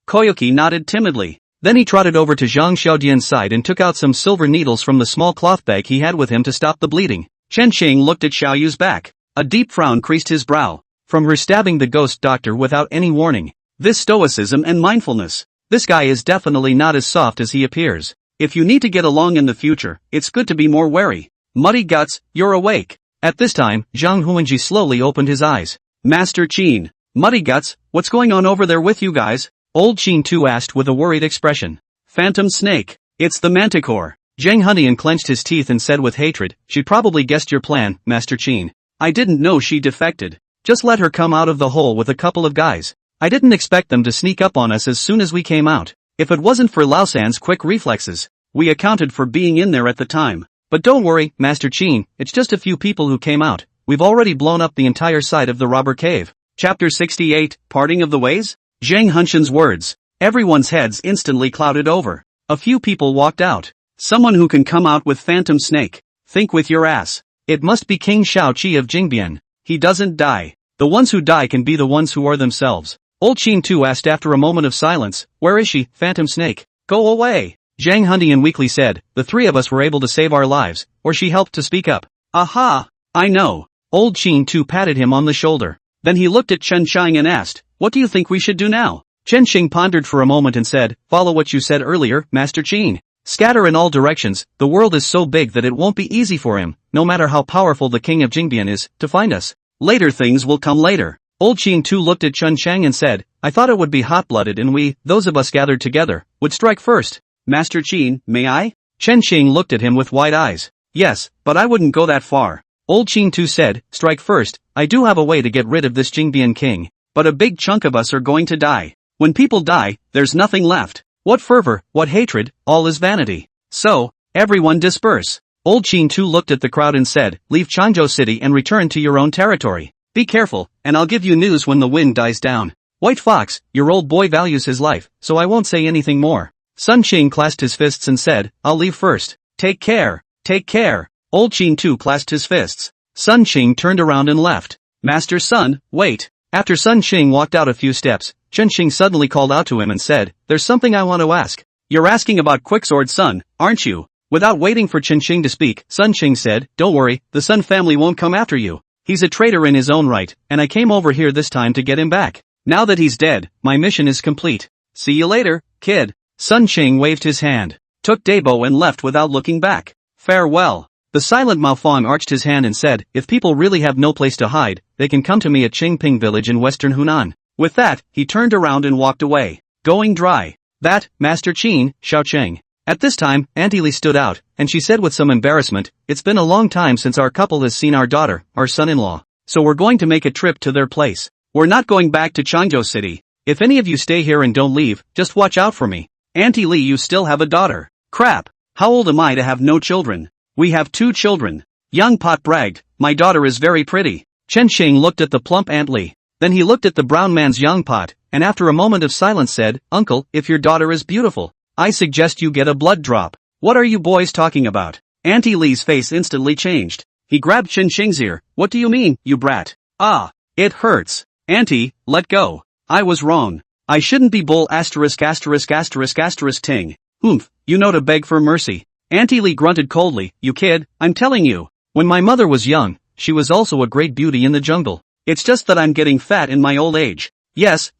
Koyuki nodded timidly. Then he trotted over to Zhang Xiaodian's side and took out some silver needles from the small cloth bag he had with him to stop the bleeding. Chen Xing looked at Xiaoyu's back. A deep frown creased his brow. From her stabbing the ghost doctor without any warning. This stoicism and mindfulness. This guy is definitely not as soft as he appears. If you need to get along in the future, it's good to be more wary. Muddy Guts, you're awake. At this time, Zhang Huanji slowly opened his eyes. Master Qin. Muddy Guts, what's going on over there with you guys? Old Qin too asked with a worried expression. Phantom Snake. It's the Manticore. Zhang Hunian clenched his teeth and said with hatred, she probably guessed your plan, Master Qin. I didn't know she defected. Just let her come out of the hole with a couple of guys. I didn't expect them to sneak up on us as soon as we came out. If it wasn't for Lao San's quick reflexes, we accounted for being in there at the time. But don't worry, Master Qin, it's just a few people who came out. We've already blown up the entire side of the robber cave. Chapter 68, Parting of the Ways? Zhang Hunshan's words. Everyone's heads instantly clouded over. A few people walked out. Someone who can come out with Phantom Snake. Think with your ass. It must be King Shaoqi of Jingbian. He doesn't die. The ones who die can be the ones who are themselves. Old Qin too asked after a moment of silence, where is she, Phantom Snake? Go away. Zhang Hunian weakly said, the three of us were able to save our lives, or she helped to speak up. Aha! I know. Old Qin too patted him on the shoulder. Then he looked at Chen Xing and asked, what do you think we should do now? Chen Xing pondered for a moment and said, follow what you said earlier, Master Qin. Scatter in all directions, the world is so big that it won't be easy for him, no matter how powerful the king of Jingbian is, to find us. Later things will come later. Old Qin too looked at Chen Shang and said, I thought it would be hot-blooded and we, those of us gathered together, would strike first. Master Qin, may I? Chen Xing looked at him with wide eyes. Yes, but I wouldn't go that far. Old Qin too said, strike first, I do have a way to get rid of this Jingbian king. But a big chunk of us are going to die. When people die, there's nothing left. What fervor, what hatred, all is vanity. So, everyone disperse. Old Qin too looked at the crowd and said, leave Changzhou City and return to your own territory. Be careful, and I'll give you news when the wind dies down. White Fox, your old boy values his life, so I won't say anything more. Sun Qing clasped his fists and said, I'll leave first. Take care, take care. Old Qin too clasped his fists. Sun Qing turned around and left. Master Sun, wait. After Sun Qing walked out a few steps, Chen Xing suddenly called out to him and said, there's something I want to ask. You're asking about Quicksword Sun, aren't you? Without waiting for Chen Xing to speak, Sun Qing said, don't worry, the Sun family won't come after you. He's a traitor in his own right, and I came over here this time to get him back. Now that he's dead, my mission is complete. See you later, kid. Sun Qing waved his hand, took Dabo and left without looking back. Farewell. The silent Maofeng arched his hand and said, if people really have no place to hide, they can come to me at Qingping village in western Hunan. With that, he turned around and walked away, going dry. That, Master Qin, Xiaocheng. At this time, Auntie Li stood out, and she said with some embarrassment, it's been a long time since our couple has seen our daughter, our son-in-law. So we're going to make a trip to their place. We're not going back to Changzhou City. If any of you stay here and don't leave, just watch out for me. Auntie Li, you still have a daughter. Crap. How old am I to have no children? We have 2 children. Young Pot bragged, my daughter is very pretty. Chen Xing looked at the plump Aunt Li. Then he looked at the brown man's young Pot, and after a moment of silence said, Uncle, if your daughter is beautiful, I suggest you get a blood drop. What are you boys talking about? Auntie Li's face instantly changed. He grabbed Chen Xing's ear. What do you mean, you brat? Ah, it hurts. Auntie, let go. I was wrong. I shouldn't be bull ting. Oomph, you know to beg for mercy. Auntie Li grunted coldly, you kid, I'm telling you. When my mother was young, she was also a great beauty in the jungle. It's just that I'm getting fat in my old age. Yes,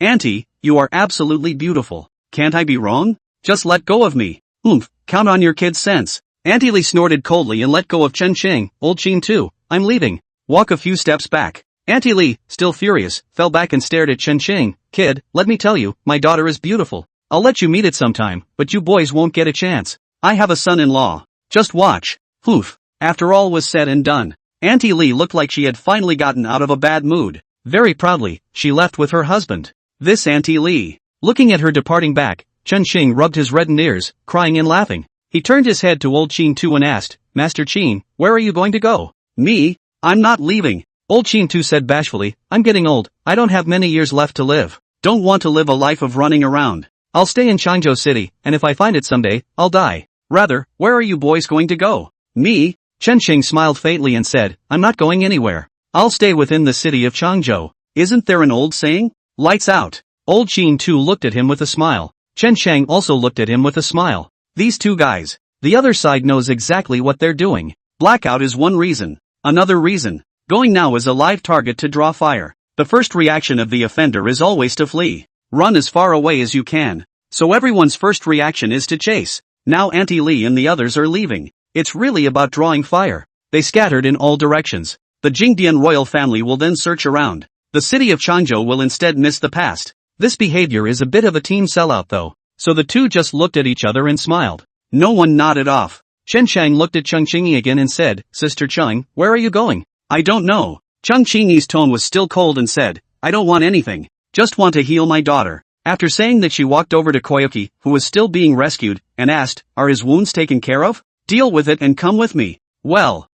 Auntie, you are absolutely beautiful. Can't I be wrong? Just let go of me. Oomph, count on your kid's sense. Auntie Li snorted coldly and let go of Chen Xing. Old Qin too, I'm leaving. Walk a few steps back. Auntie Li, still furious, fell back and stared at Chen Xing. Kid, let me tell you, my daughter is beautiful. I'll let you meet it sometime, but you boys won't get a chance. I have a son-in-law. Just watch. Poof. After all was said and done, Auntie Li looked like she had finally gotten out of a bad mood. Very proudly, she left with her husband. This Auntie Li. Looking at her departing back, Chen Xing rubbed his reddened ears, crying and laughing. He turned his head to old Qin Tu and asked, Master Qin, where are you going to go? Me? I'm not leaving. Old Qin Tu said bashfully, I'm getting old, I don't have many years left to live. Don't want to live a life of running around. I'll stay in Changzhou City, and if I find it someday, I'll die. Rather, where are you boys going to go? Me? Chen Xing smiled faintly and said, I'm not going anywhere. I'll stay within the city of Changzhou. Isn't there an old saying? Lights out. Old Qin Tu looked at him with a smile. Chen Shang also looked at him with a smile. These two guys. The other side knows exactly what they're doing. Blackout is one reason. Another reason. Going now is a live target to draw fire. The first reaction of the offender is always to flee. Run as far away as you can. So everyone's first reaction is to chase. Now Auntie Lee and the others are leaving. It's really about drawing fire. They scattered in all directions. The Jingdian royal family will then search around. The city of Changzhou will instead miss the past. This behavior is a bit of a team sellout though. So the two just looked at each other and smiled. No one nodded off. Chen Shang looked at Cheng Qingyi again and said, Sister Cheng, where are you going? I don't know. Cheng Qingyi's tone was still cold and said, I don't want anything. Just want to heal my daughter. After saying that, she walked over to Koyuki, who was still being rescued, and asked, are his wounds taken care of? Deal with it and come with me. Well,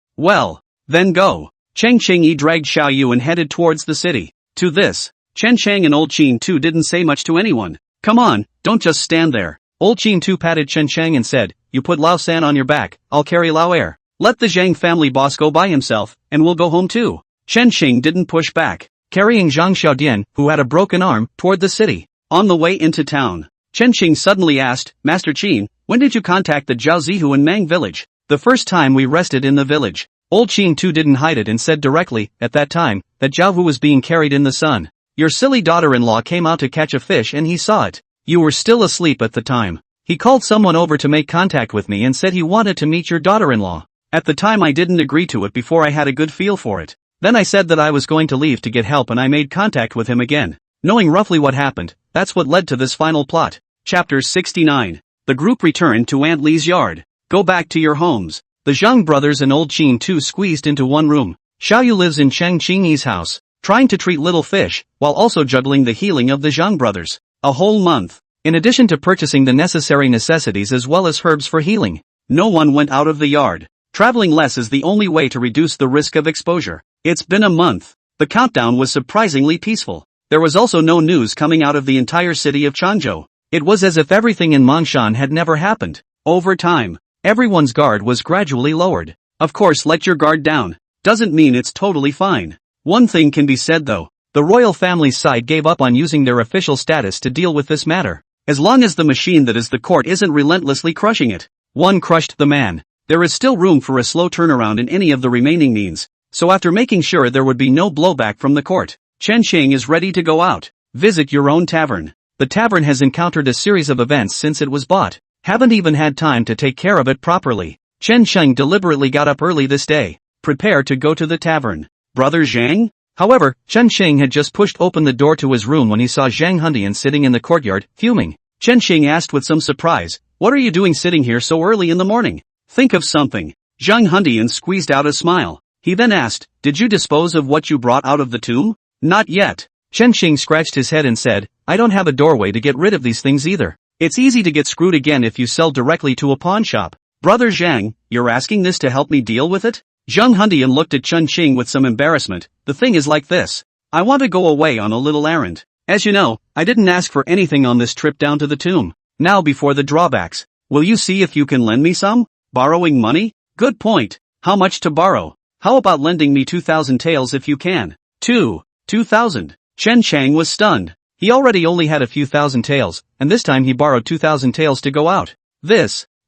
then go. Cheng Qingyi dragged Xiao Yu and headed towards the city. To this, Chen Shang and Old Qin Tu didn't say much to anyone. Come on, don't just stand there. Old Qin Tu patted Chen Shang and said, you put Lao San on your back, I'll carry Lao Er. Let the Zhang family boss go by himself, and we'll go home too. Chen Xing didn't push back, carrying Zhang Xiaodian, who had a broken arm, toward the city. On the way into town, Chen Xing suddenly asked, Master Qin, when did you contact the Zhao Zihu and Mang village? The first time we rested in the village. Old Qin Tu didn't hide it and said directly, at that time, that Zhao Hu was being carried in the sun. Your silly daughter-in-law came out to catch a fish and he saw it. You were still asleep at the time. He called someone over to make contact with me and said he wanted to meet your daughter-in-law. At the time I didn't agree to it before I had a good feel for it. Then I said that I was going to leave to get help and I made contact with him again. Knowing roughly what happened, that's what led to this final plot. Chapter 69. The group returned to Aunt Lee's yard. Go back to your homes. The Zhang brothers and Old Qin Tu squeezed into one room. Xiao Yu lives in Cheng Qingyi's house, trying to treat little fish, while also juggling the healing of the Zhang brothers. A whole month. In addition to purchasing the necessary necessities as well as herbs for healing. No one went out of the yard. Traveling less is the only way to reduce the risk of exposure. It's been a month. The countdown was surprisingly peaceful. There was also no news coming out of the entire city of Changzhou. It was as if everything in Mongshan had never happened. Over time, everyone's guard was gradually lowered. Of course, let your guard down doesn't mean it's totally fine. One thing can be said though. The royal family's side gave up on using their official status to deal with this matter. As long as the machine that is the court isn't relentlessly crushing it. One crushed the man. There is still room for a slow turnaround in any of the remaining means. So after making sure there would be no blowback from the court, Chen Xing is ready to go out. Visit your own tavern. The tavern has encountered a series of events since it was bought. Haven't even had time to take care of it properly. Chen Sheng deliberately got up early this day. Prepare to go to the tavern. Brother Zhang? However, Chen Xing had just pushed open the door to his room when he saw Zhang Hundian sitting in the courtyard, fuming. Chen Xing asked with some surprise, what are you doing sitting here so early in the morning? Think of something. Zhang Hundian squeezed out a smile. He then asked, did you dispose of what you brought out of the tomb? Not yet. Chen Xing scratched his head and said, I don't have a doorway to get rid of these things either. It's easy to get screwed again if you sell directly to a pawn shop. Brother Zhang, you're asking this to help me deal with it? Zhang Hundian looked at Chen Xing with some embarrassment. The thing is like this. I want to go away on a little errand. As you know, I didn't ask for anything on this trip down to the tomb. Now before the drawbacks. Will you see if you can lend me some? Borrowing money? Good point. How much to borrow? How about lending me 2,000 taels if you can? 2,000. Chen Chang was stunned. He already only had a few thousand taels, and this time he borrowed 2,000 taels to go out.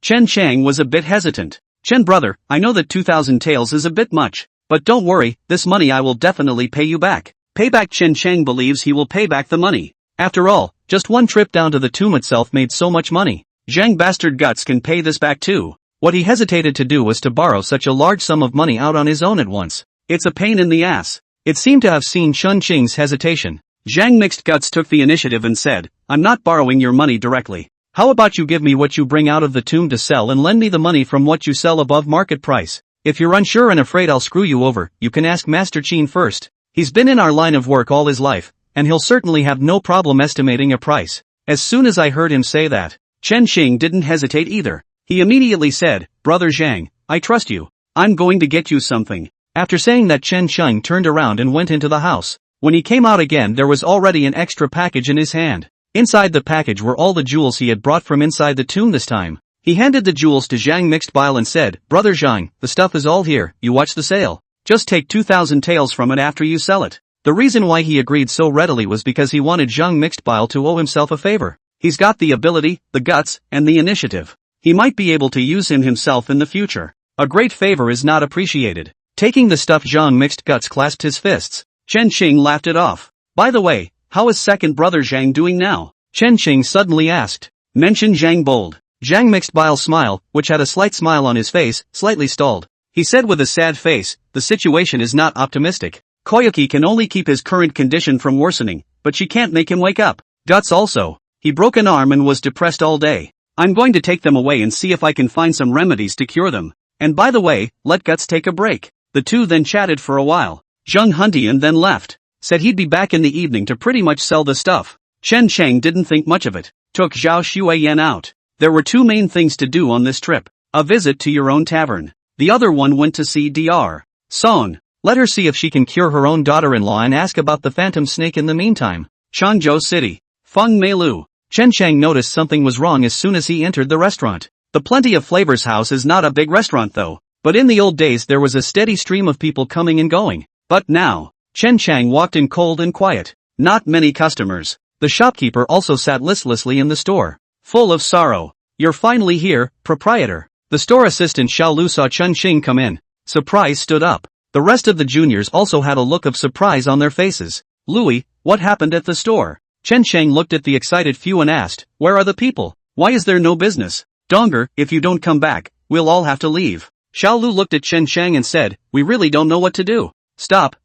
Chen Chang was a bit hesitant. Chen brother, I know that 2,000 taels is a bit much, but don't worry, this money I will definitely pay you back. Payback. Chen Chang believes he will pay back the money. After all, just one trip down to the tomb itself made so much money. Zhang bastard guts can pay this back too. What he hesitated to do was to borrow such a large sum of money out on his own at once. It's a pain in the ass. It seemed to have seen Chen Qing's hesitation. Zhang mixed guts took the initiative and said, I'm not borrowing your money directly. How about you give me what you bring out of the tomb to sell and lend me the money from what you sell above market price? If you're unsure and afraid I'll screw you over, you can ask Master Qin first. He's been in our line of work all his life, and he'll certainly have no problem estimating a price. As soon as I heard him say that, Chen Xing didn't hesitate either. He immediately said, "Brother Zhang, I trust you. I'm going to get you something." After saying that, Chen Sheng turned around and went into the house. When he came out again, there was already an extra package in his hand. Inside the package were all the jewels he had brought from inside the tomb this time. He handed the jewels to Zhang Mixed Bile and said, "Brother Zhang, the stuff is all here, you watch the sale. Just take 2,000 taels from it after you sell it." The reason why he agreed so readily was because he wanted Zhang Mixed Bile to owe himself a favor. He's got the ability, the guts, and the initiative. He might be able to use him himself in the future. A great favor is not appreciated. Taking the stuff, Zhang Mixed Guts clasped his fists. Chen Qing laughed it off. "By the way, how is second brother Zhang doing now?" Chen Qing suddenly asked. Mention Zhang bold. Zhang Mixed Bile's smile, which had a slight smile on his face, slightly stalled. He said with a sad face, "The situation is not optimistic. Koyuki can only keep his current condition from worsening, but she can't make him wake up. Guts also. He broke an arm and was depressed all day. I'm going to take them away and see if I can find some remedies to cure them. And by the way, let Guts take a break." The two then chatted for a while. Zheng Huntian then left. Said he'd be back in the evening to pretty much sell the stuff. Chen Cheng didn't think much of it. Took Zhao Xueyan out. There were two main things to do on this trip. A visit to your own tavern. The other one went to see Dr. Song. Let her see if she can cure her own daughter-in-law and ask about the phantom snake in the meantime. Changzhou City. Feng Meilu. Chen Cheng noticed something was wrong as soon as he entered the restaurant. The Plenty of Flavors house is not a big restaurant though, but in the old days there was a steady stream of people coming and going. But now, Chen Chang walked in cold and quiet. Not many customers. The shopkeeper also sat listlessly in the store. Full of sorrow. "You're finally here, proprietor." The store assistant Xiao Lu saw Chen Xing come in. Surprise stood up. The rest of the juniors also had a look of surprise on their faces. "Louis, what happened at the store?" Chen Sheng looked at the excited few and asked, "Where are the people? Why is there no business? Donger, if you don't come back, we'll all have to leave." Xiao Lu looked at Chen Sheng and said, "We really don't know what to do." Stop.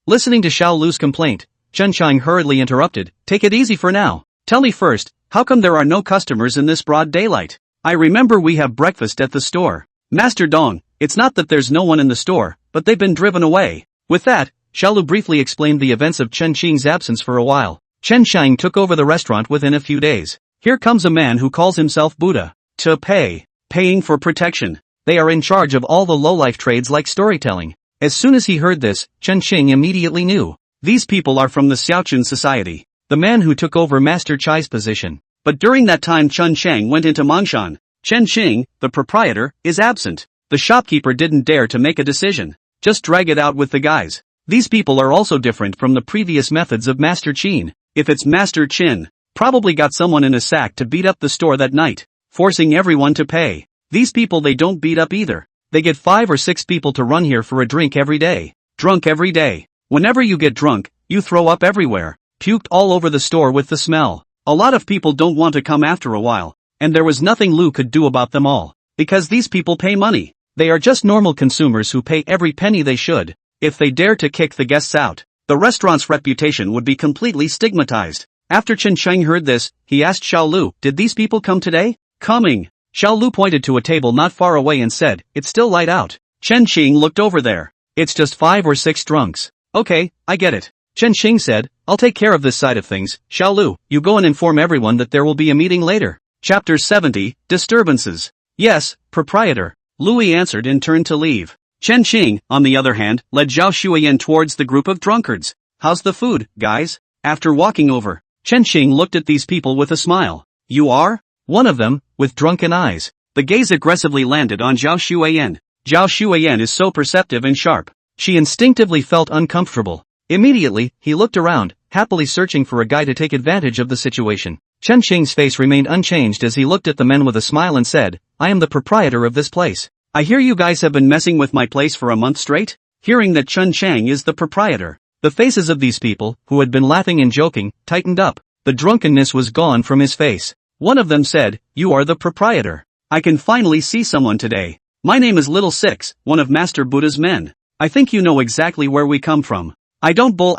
Listening to Xiao Lu's complaint, Chen Sheng hurriedly interrupted, "Take it easy for now. Tell me first, how come there are no customers in this broad daylight? I remember we have breakfast at the store." "Master Dong, it's not that there's no one in the store, but they've been driven away." With that, Xiao Lu briefly explained the events of Chen Xing's absence for a while. Chen Sheng took over the restaurant within a few days. Here comes a man who calls himself Buddha. To pay. Paying for protection. They are in charge of all the low-life trades like storytelling. As soon as he heard this, Chen Xing immediately knew. These people are from the Xiaochun Society. The man who took over Master Chai's position. But during that time Chen Sheng went into Mongshan. Chen Xing, the proprietor, is absent. The shopkeeper didn't dare to make a decision. Just drag it out with the guys. These people are also different from the previous methods of Master Qin. If it's Master Qin, probably got someone in a sack to beat up the store that night, forcing everyone to pay. These people they don't beat up either. They get 5 or 6 people to run here for a drink every day. Drunk every day. Whenever you get drunk, you throw up everywhere. Puked all over the store with the smell. A lot of people don't want to come after a while, and there was nothing Lu could do about them all. Because these people pay money. They are just normal consumers who pay every penny they should. If they dare to kick the guests out, the restaurant's reputation would be completely stigmatized. After Chen Sheng heard this, he asked Xiao Lu, "Did these people come today?" "Coming." Xiao Lu pointed to a table not far away and said, "It's still light out." Chen Xing looked over there. "It's just 5 or 6 drunks." "Okay, I get it." Chen Xing said, "I'll take care of this side of things. Xiao Lu, you go and inform everyone that there will be a meeting later." Chapter 70, Disturbances. "Yes, proprietor." Louis answered and turned to leave. Chen Xing, on the other hand, led Zhao Xueyan towards the group of drunkards. "How's the food, guys?" After walking over, Chen Xing looked at these people with a smile. "You are?" One of them, with drunken eyes. The gaze aggressively landed on Zhao Xueyan. Zhao Xueyan is so perceptive and sharp. She instinctively felt uncomfortable. Immediately, he looked around, happily searching for a guy to take advantage of the situation. Chen Xing's face remained unchanged as he looked at the men with a smile and said, "I am the proprietor of this place. I hear you guys have been messing with my place for a month straight?" Hearing that Chen Chang is the proprietor, the faces of these people, who had been laughing and joking, tightened up. The drunkenness was gone from his face. One of them said, "You are the proprietor. I can finally see someone today. My name is Little Six, one of Master Buddha's men. I think you know exactly where we come from. I don't bull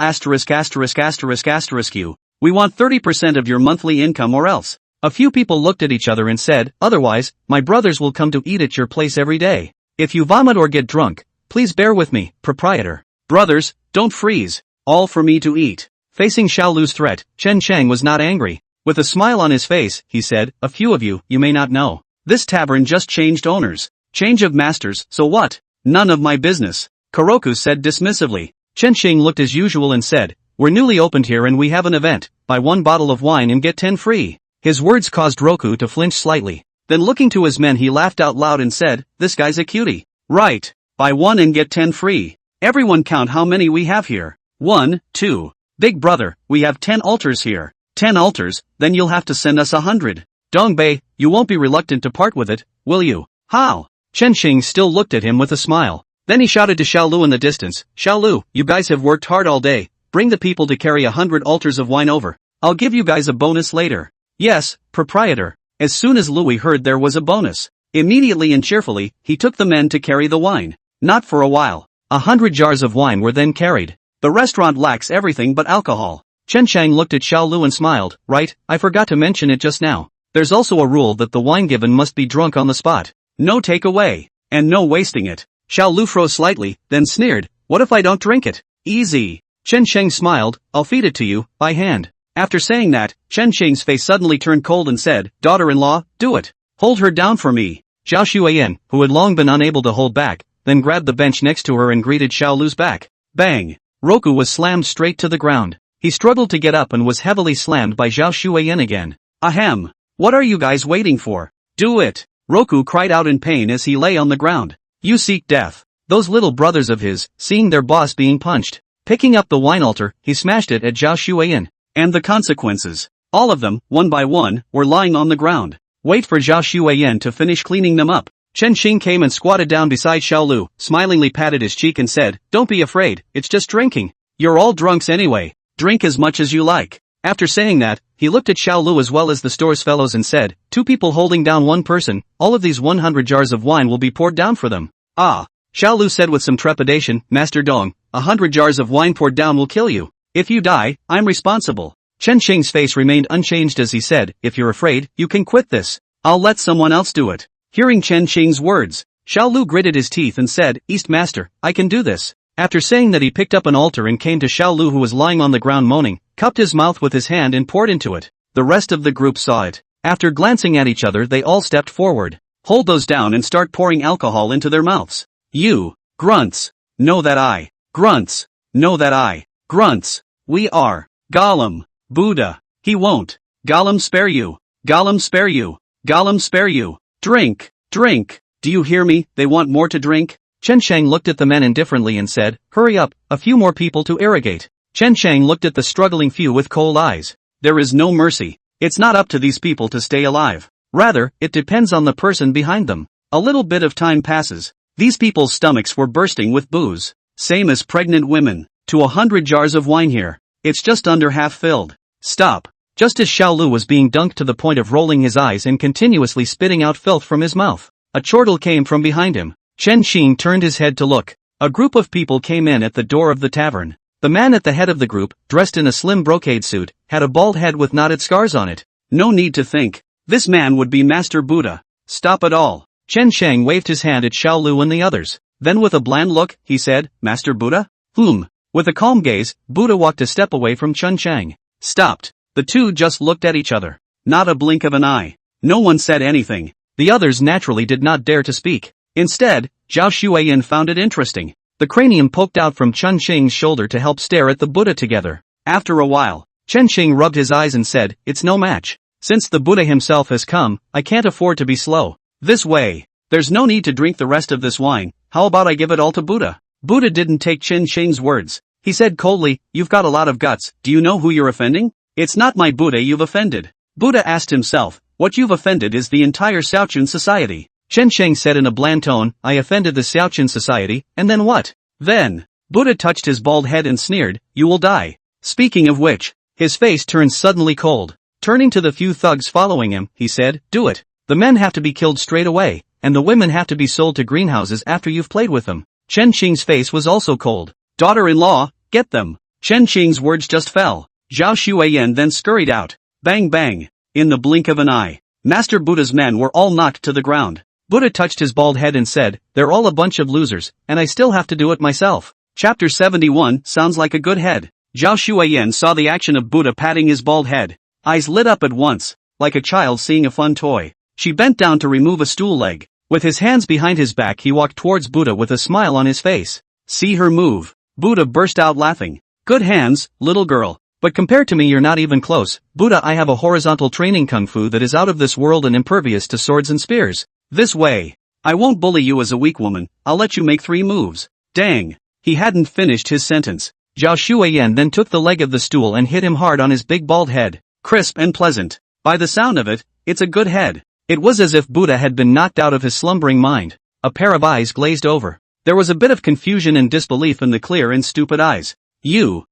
you. We want 30% of your monthly income or else." A few people looked at each other and said, "Otherwise, my brothers will come to eat at your place every day. If you vomit or get drunk, please bear with me, proprietor." "Brothers, don't freeze. All for me to eat." Facing Xiao Lu's threat, Chen Chang was not angry. With a smile on his face, he said, "A few of you may not know. This tavern just changed owners. Change of masters, so what? None of my business. Kuroku said dismissively. Chen Xing looked as usual and said, we're newly opened here and we have an event, buy 1 bottle of wine and get 10 free. His words caused Roku to flinch slightly. Then looking to his men he laughed out loud and said, this guy's a cutie. Right. Buy 1 and get 10 free. Everyone count how many we have here. 1, 2. Big brother, we have 10 altars here. 10 altars, then you'll have to send us 100. Dongbei, you won't be reluctant to part with it, will you? How? Chen Xing still looked at him with a smile. Then he shouted to Xiaolu in the distance, Xiaolu, you guys have worked hard all day. Bring the people to carry 100 altars of wine over. I'll give you guys a bonus later. Yes, proprietor. As soon as Louis heard there was a bonus, immediately and cheerfully, he took the men to carry the wine. Not for a while. 100 jars of wine were then carried. The restaurant lacks everything but alcohol. Chen Shang looked at Xiaolu and smiled, right, I forgot to mention it just now. There's also a rule that the wine given must be drunk on the spot. No takeaway. And no wasting it. Xiaolu froze slightly, then sneered, what if I don't drink it? Easy. Chen Sheng smiled, I'll feed it to you, by hand. After saying that, Chen Sheng's face suddenly turned cold and said, daughter-in-law, do it. Hold her down for me. Zhao Xueyan, who had long been unable to hold back, then grabbed the bench next to her and greeted Xiaolu's back. Bang! Roku was slammed straight to the ground. He struggled to get up and was heavily slammed by Zhao Xueyan again. Ahem! What are you guys waiting for? Do it! Roku cried out in pain as he lay on the ground. You seek death. Those little brothers of his, seeing their boss being punched. Picking up the wine altar, he smashed it at Zhao Xueyan. And the consequences. All of them, one by one, were lying on the ground. Wait for Zhao Xueyan to finish cleaning them up. Chen Xing came and squatted down beside Xiaolu, smilingly patted his cheek and said, don't be afraid, it's just drinking. You're all drunks anyway. Drink as much as you like. After saying that, he looked at Xiaolu as well as the store's fellows and said, 2 people holding down 1 person, all of these 100 jars of wine will be poured down for them. Ah. Xiaolu said with some trepidation, Master Dong, 100 jars of wine poured down will kill you. If you die, I'm responsible. Chen Xing's face remained unchanged as he said, if you're afraid, you can quit this. I'll let someone else do it. Hearing Chen Xing's words, Xiaolu gritted his teeth and said, East Master, I can do this. After saying that he picked up an altar and came to Xiaolu who was lying on the ground moaning, cupped his mouth with his hand and poured into it. The rest of the group saw it. After glancing at each other they all stepped forward. Hold those down and start pouring alcohol into their mouths. You, grunts, know that I, grunts, know that I, grunts, we are, Gollum, Buddha, he won't, Gollum spare you, Gollum spare you, Gollum spare you, drink, drink, do you hear me, they want more to drink? Chen Shang looked at the men indifferently and said, hurry up, a few more people to irrigate. Chen Shang looked at the struggling few with cold eyes. There is no mercy. It's not up to these people to stay alive. Rather, it depends on the person behind them. A little bit of time passes. These people's stomachs were bursting with booze. Same as pregnant women. To 100 jars of wine here. It's just under half filled. Stop. Just as Xiaolu was being dunked to the point of rolling his eyes and continuously spitting out filth from his mouth, a chortle came from behind him. Chen Xing turned his head to look. A group of people came in at the door of the tavern. The man at the head of the group, dressed in a slim brocade suit, had a bald head with knotted scars on it. No need to think. This man would be Master Buddha. Stop it all. Chen Shang waved his hand at Xiaolu and the others. Then with a bland look, he said, Master Buddha? With a calm gaze, Buddha walked a step away from Chen Shang. Stopped. The two just looked at each other. Not a blink of an eye. No one said anything. The others naturally did not dare to speak. Instead, Zhao Xueyan found it interesting. The cranium poked out from Chen Xing's shoulder to help stare at the Buddha together. After a while, Chen Xing rubbed his eyes and said, it's no match. Since the Buddha himself has come, I can't afford to be slow. This way. There's no need to drink the rest of this wine, how about I give it all to Buddha? Buddha didn't take Chen Xing's words. He said coldly, you've got a lot of guts, do you know who you're offending? It's not my Buddha you've offended. Buddha asked himself, what you've offended is the entire Xiaochun society. Chen Sheng said in a bland tone, I offended the Xiaochun society, and then what? Then, Buddha touched his bald head and sneered, you will die. Speaking of which, his face turned suddenly cold. Turning to the few thugs following him, he said, do it. The men have to be killed straight away, and the women have to be sold to greenhouses after you've played with them. Chen Xing's face was also cold. Daughter-in-law, get them. Chen Xing's words just fell. Zhao Xueyan then scurried out. Bang bang. In the blink of an eye, Master Buddha's men were all knocked to the ground. Buddha touched his bald head and said, they're all a bunch of losers, and I still have to do it myself. Chapter 71 sounds like a good head. Zhao Xueyan saw the action of Buddha patting his bald head. Eyes lit up at once, like a child seeing a fun toy. She bent down to remove a stool leg. With his hands behind his back he walked towards Buddha with a smile on his face. See her move. Buddha burst out laughing. Good hands, little girl. But compared to me you're not even close. Buddha, I have a horizontal training kung fu that is out of this world and impervious to swords and spears. This way. I won't bully you as a weak woman, I'll let you make 3 moves. Dang. He hadn't finished his sentence. Zhao Shuiyan then took the leg of the stool and hit him hard on his big bald head. Crisp and pleasant. By the sound of it, it's a good head. It was as if Buddha had been knocked out of his slumbering mind. A pair of eyes glazed over. There was a bit of confusion and disbelief in the clear and stupid eyes. You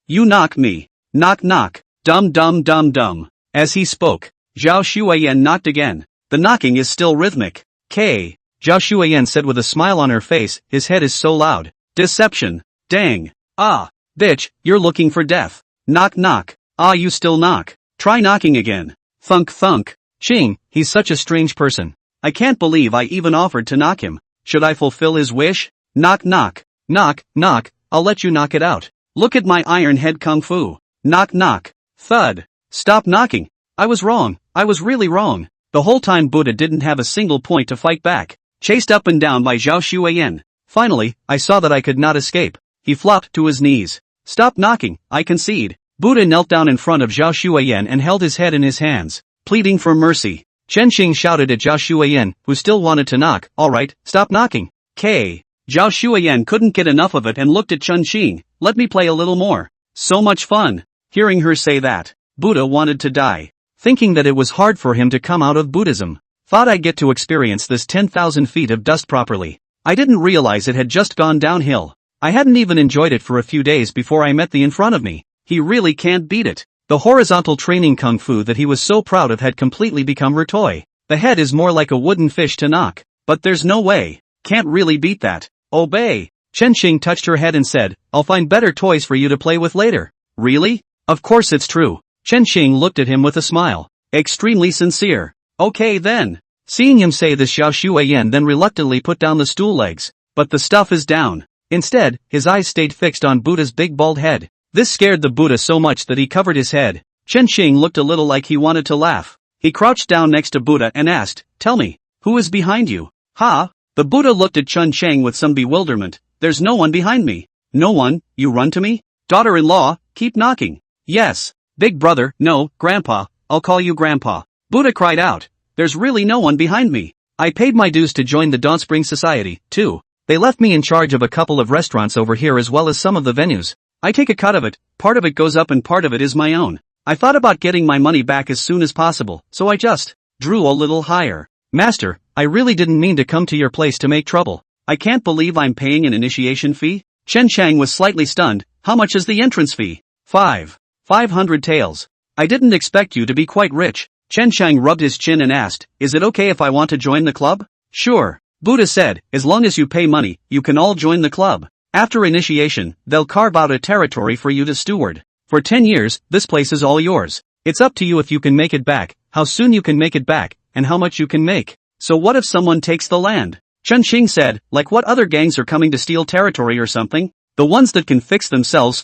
knock me. Knock knock. Dumb. As he spoke, Zhao Shuiyan knocked again. The knocking is still rhythmic. K. Zhao Shuiyan said with a smile on her face, his head is so loud. Deception. Dang. Ah. Bitch, you're looking for death. Knock knock. Ah, you still knock. Try knocking again. Thunk thunk. Ching, he's such a strange person. I can't believe I even offered to knock him. Should I fulfill his wish? Knock knock. Knock, knock, I'll let you knock it out. Look at my iron head kung fu. Knock knock. Thud. Stop knocking. I was wrong, I was really wrong. The whole time Buddha didn't have a single point to fight back. Chased up and down by Zhao Shuiyan. Finally, I saw that I could not escape. He flopped to his knees. Stop knocking, I concede. Buddha knelt down in front of Zhao Shuiyan and held his head in his hands, pleading for mercy. Chen Xing shouted at Zhao Shuiyan, who still wanted to knock, alright, stop knocking. K. Zhao Shuiyan couldn't get enough of it and looked at Chen Xing, let me play a little more. So much fun. Hearing her say that, Buddha wanted to die. Thinking that it was hard for him to come out of Buddhism. Thought I'd get to experience this 10,000 feet of dust properly. I didn't realize it had just gone downhill. I hadn't even enjoyed it for a few days before I met the in front of me. He really can't beat it. The horizontal training kung fu that he was so proud of had completely become her toy. The head is more like a wooden fish to knock. But there's no way. Can't really beat that. Obey. Chen Xing touched her head and said, I'll find better toys for you to play with later. Really? Of course it's true. Chen Xing looked at him with a smile. Extremely sincere. Okay then. Seeing him say this, Zhao Shuiyan then reluctantly put down the stool legs. But the stuff is down. Instead, his eyes stayed fixed on Buddha's big bald head. This scared the Buddha so much that he covered his head. Chen Xing looked a little like he wanted to laugh. He crouched down next to Buddha and asked, tell me, who is behind you? Ha? The Buddha looked at Chen Xing with some bewilderment. There's no one behind me. No one, you run to me? Daughter-in-law, keep knocking. Yes. Big brother, no, grandpa, I'll call you grandpa. Buddha cried out. There's really no one behind me. I paid my dues to join the Dawn Spring Society, too. They left me in charge of a couple of restaurants over here as well as some of the venues. I take a cut of it, part of it goes up and part of it is my own. I thought about getting my money back as soon as possible, so I just drew a little higher. Master, I really didn't mean to come to your place to make trouble. I can't believe I'm paying an initiation fee? Chen Chang was slightly stunned. How much is the entrance fee? 500 taels. I didn't expect you to be quite rich. Chen Chang rubbed his chin and asked, is it okay if I want to join the club? Sure. Buddha said, as long as you pay money, you can all join the club. After initiation, they'll carve out a territory for you to steward. For 10 years, this place is all yours. It's up to you if you can make it back, how soon you can make it back, and how much you can make. So what if someone takes the land? Chen Xing said, like what other gangs are coming to steal territory or something? The ones that can fix themselves.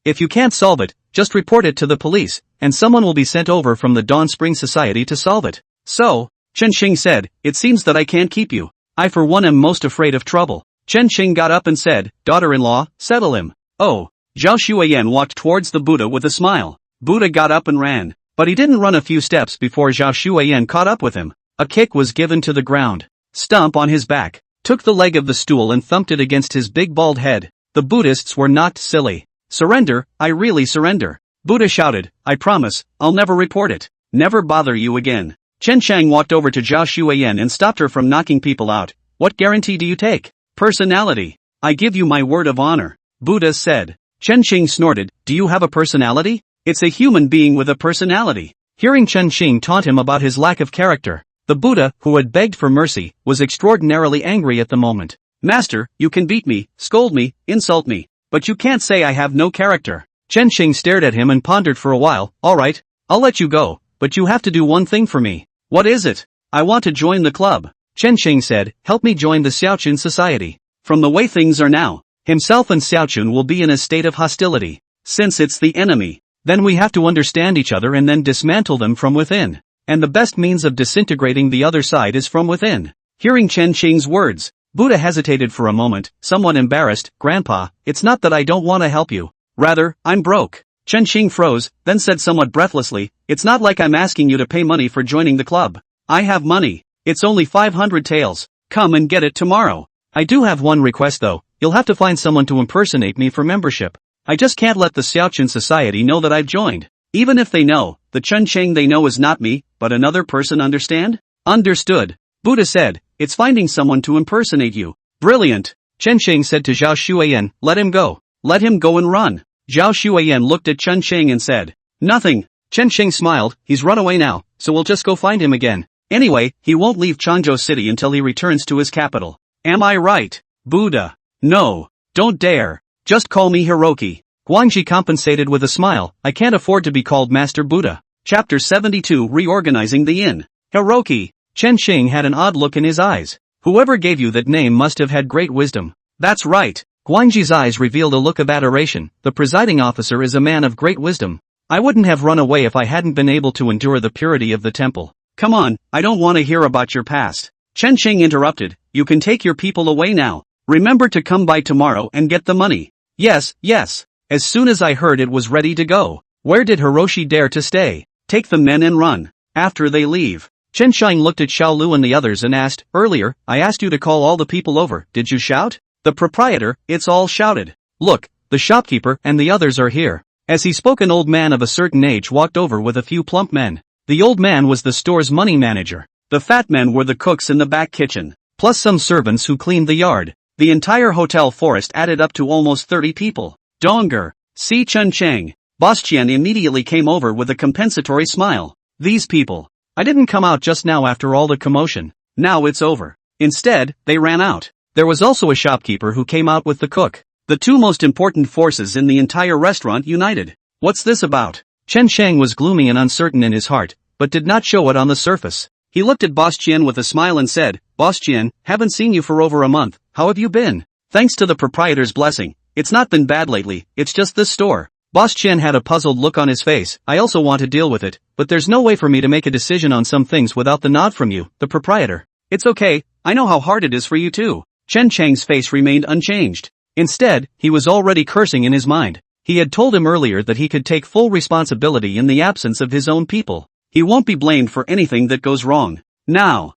If you can't solve it, just report it to the police, and someone will be sent over from the Dawn Spring Society to solve it. So, Chen Xing said, it seems that I can't keep you. I for one am most afraid of trouble. Chen Xing got up and said, daughter-in-law, settle him. Oh. Zhao Shuiyan walked towards the Buddha with a smile. Buddha got up and ran. But he didn't run a few steps before Zhao Shuiyan caught up with him. A kick was given to the ground. Stomp on his back. Took the leg of the stool and thumped it against his big bald head. The Buddhists were knocked silly. Surrender, I really surrender. Buddha shouted, I promise, I'll never report it. Never bother you again. Chen Chang walked over to Zhao Shuiyan and stopped her from knocking people out. What guarantee do you take? Personality. I give you my word of honor. Buddha said. Chen Xing snorted, do you have a personality? It's a human being with a personality. Hearing Chen Xing taunt him about his lack of character, the Buddha, who had begged for mercy, was extraordinarily angry at the moment. Master, you can beat me, scold me, insult me, but you can't say I have no character. Chen Xing stared at him and pondered for a while. Alright, I'll let you go, but you have to do one thing for me. What is it? I want to join the club. Chen Xing said, help me join the Xiaochun Society. From the way things are now, himself and Xiaochun will be in a state of hostility. Since it's the enemy, then we have to understand each other and then dismantle them from within. and the best means of disintegrating the other side is from within. Hearing Chen Qing's words, Buddha hesitated for a moment, somewhat embarrassed. Grandpa, it's not that I don't want to help you. Rather, I'm broke. Chen Qing froze, then said somewhat breathlessly, it's not like I'm asking you to pay money for joining the club. I have money. It's only 500 taels. Come and get it tomorrow. I do have one request though, you'll have to find someone to impersonate me for membership. I just can't let the Xiaoqun Society know that I've joined. Even if they know, the Chen Qing they know is not me, but another person, understand? Understood. Buddha said, it's finding someone to impersonate you. Brilliant. Chen Qing said to Zhao Xueyan, let him go. Let him go and run. Zhao Xueyan looked at Chen Qing and said, nothing. Chen Qing smiled, he's run away now, so we'll just go find him again. Anyway, he won't leave Changzhou City until he returns to his capital. Am I right? Buddha. No. Don't dare. Just call me Hiroki. Guangji compensated with a smile, I can't afford to be called Master Buddha. Chapter 72 Reorganizing the Inn. Hiroki. Chen Qing had an odd look in his eyes. Whoever gave you that name must have had great wisdom. That's right. Guangji's eyes revealed a look of adoration. The presiding officer is a man of great wisdom. I wouldn't have run away if I hadn't been able to endure the purity of the temple. Come on, I don't want to hear about your past. Chen Qing interrupted, you can take your people away now. Remember to come by tomorrow and get the money. Yes, yes. As soon as I heard it was ready to go. Where did Hiroshi dare to stay? Take the men and run. After they leave. Chen Qing looked at Xiao Lu and the others and asked, earlier, I asked you to call all the people over, did you shout? The proprietor, it's all shouted. Look, the shopkeeper and the others are here. As he spoke, an old man of a certain age walked over with a few plump men. The old man was the store's money manager. The fat men were the cooks in the back kitchen, plus some servants who cleaned the yard. The entire hotel forest added up to almost 30 people. Donger. See Chen Cheng. Boss Qian immediately came over with a compensatory smile. These people. I didn't come out just now after all the commotion. Now it's over. Instead, they ran out. There was also a shopkeeper who came out with the cook. The two most important forces in the entire restaurant united. What's this about? Chen Sheng was gloomy and uncertain in his heart, but did not show it on the surface. He looked at Boss Qian with a smile and said, Boss Qian, haven't seen you for over a month, how have you been? Thanks to the proprietor's blessing, it's not been bad lately, it's just this store. Boss Qian had a puzzled look on his face, I also want to deal with it, but there's no way for me to make a decision on some things without the nod from you, the proprietor. It's okay, I know how hard it is for you too. Chen Cheng's face remained unchanged. Instead, he was already cursing in his mind. He had told him earlier that he could take full responsibility in the absence of his own people. He won't be blamed for anything that goes wrong. Now,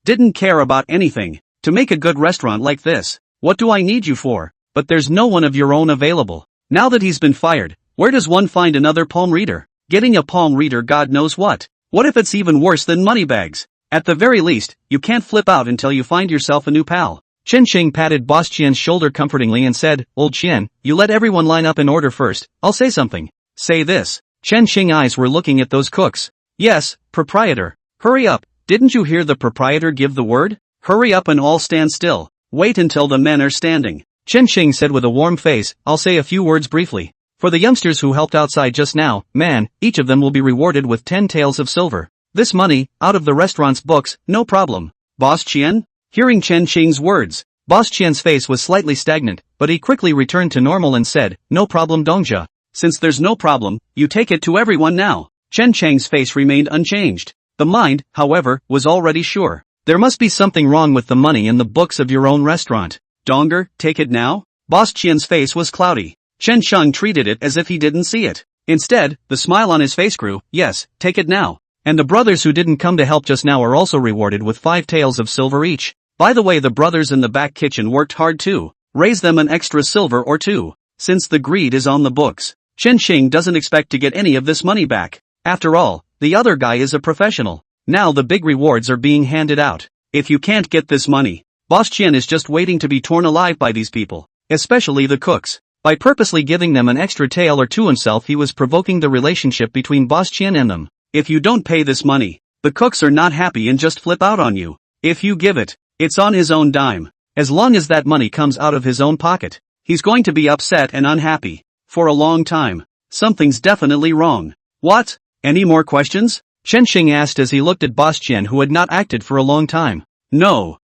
didn't care about anything. To make a good restaurant like this, what do I need you for? But there's no one of your own available. Now that he's been fired, where does one find another palm reader? Getting a palm reader, God knows what. What if it's even worse than moneybags? At the very least, you can't flip out until you find yourself a new pal. Chen Qing patted Boss Qian's shoulder comfortingly and said, Old Qian, you let everyone line up in order first, I'll say something. Say this. Chen Qing's eyes were looking at those cooks. Yes, proprietor. Hurry up, didn't you hear the proprietor give the word? Hurry up and all stand still. Wait until the men are standing. Chen Qing said with a warm face, I'll say a few words briefly. For the youngsters who helped outside just now, man, each of them will be rewarded with 10 taels of silver. This money, out of the restaurant's books, no problem. Boss Qian? Hearing Chen Qing's words, Boss Qian's face was slightly stagnant, but he quickly returned to normal and said, no problem Dongjia. Since there's no problem, you take it to everyone now. Chen Cheng's face remained unchanged. The mind, however, was already sure. There must be something wrong with the money in the books of your own restaurant. Donger, take it now? Boss Qian's face was cloudy. Chen Sheng treated it as if he didn't see it. Instead, the smile on his face grew, yes, take it now. And the brothers who didn't come to help just now are also rewarded with 5 taels of silver each. By the way, the brothers in the back kitchen worked hard too. Raise them an extra silver or 2. Since the greed is on the books, Chen Xing doesn't expect to get any of this money back. After all, the other guy is a professional. Now the big rewards are being handed out. If you can't get this money, Boss Qian is just waiting to be torn alive by these people, especially the cooks. By purposely giving them an extra tael or 2 himself, he was provoking the relationship between Boss Qian and them. If you don't pay this money, the cooks are not happy and just flip out on you. If you give it, it's on his own dime. As long as that money comes out of his own pocket, he's going to be upset and unhappy. For a long time. Something's definitely wrong. What? Any more questions? Chen Xing asked as he looked at Boss Qian, who had not acted for a long time. No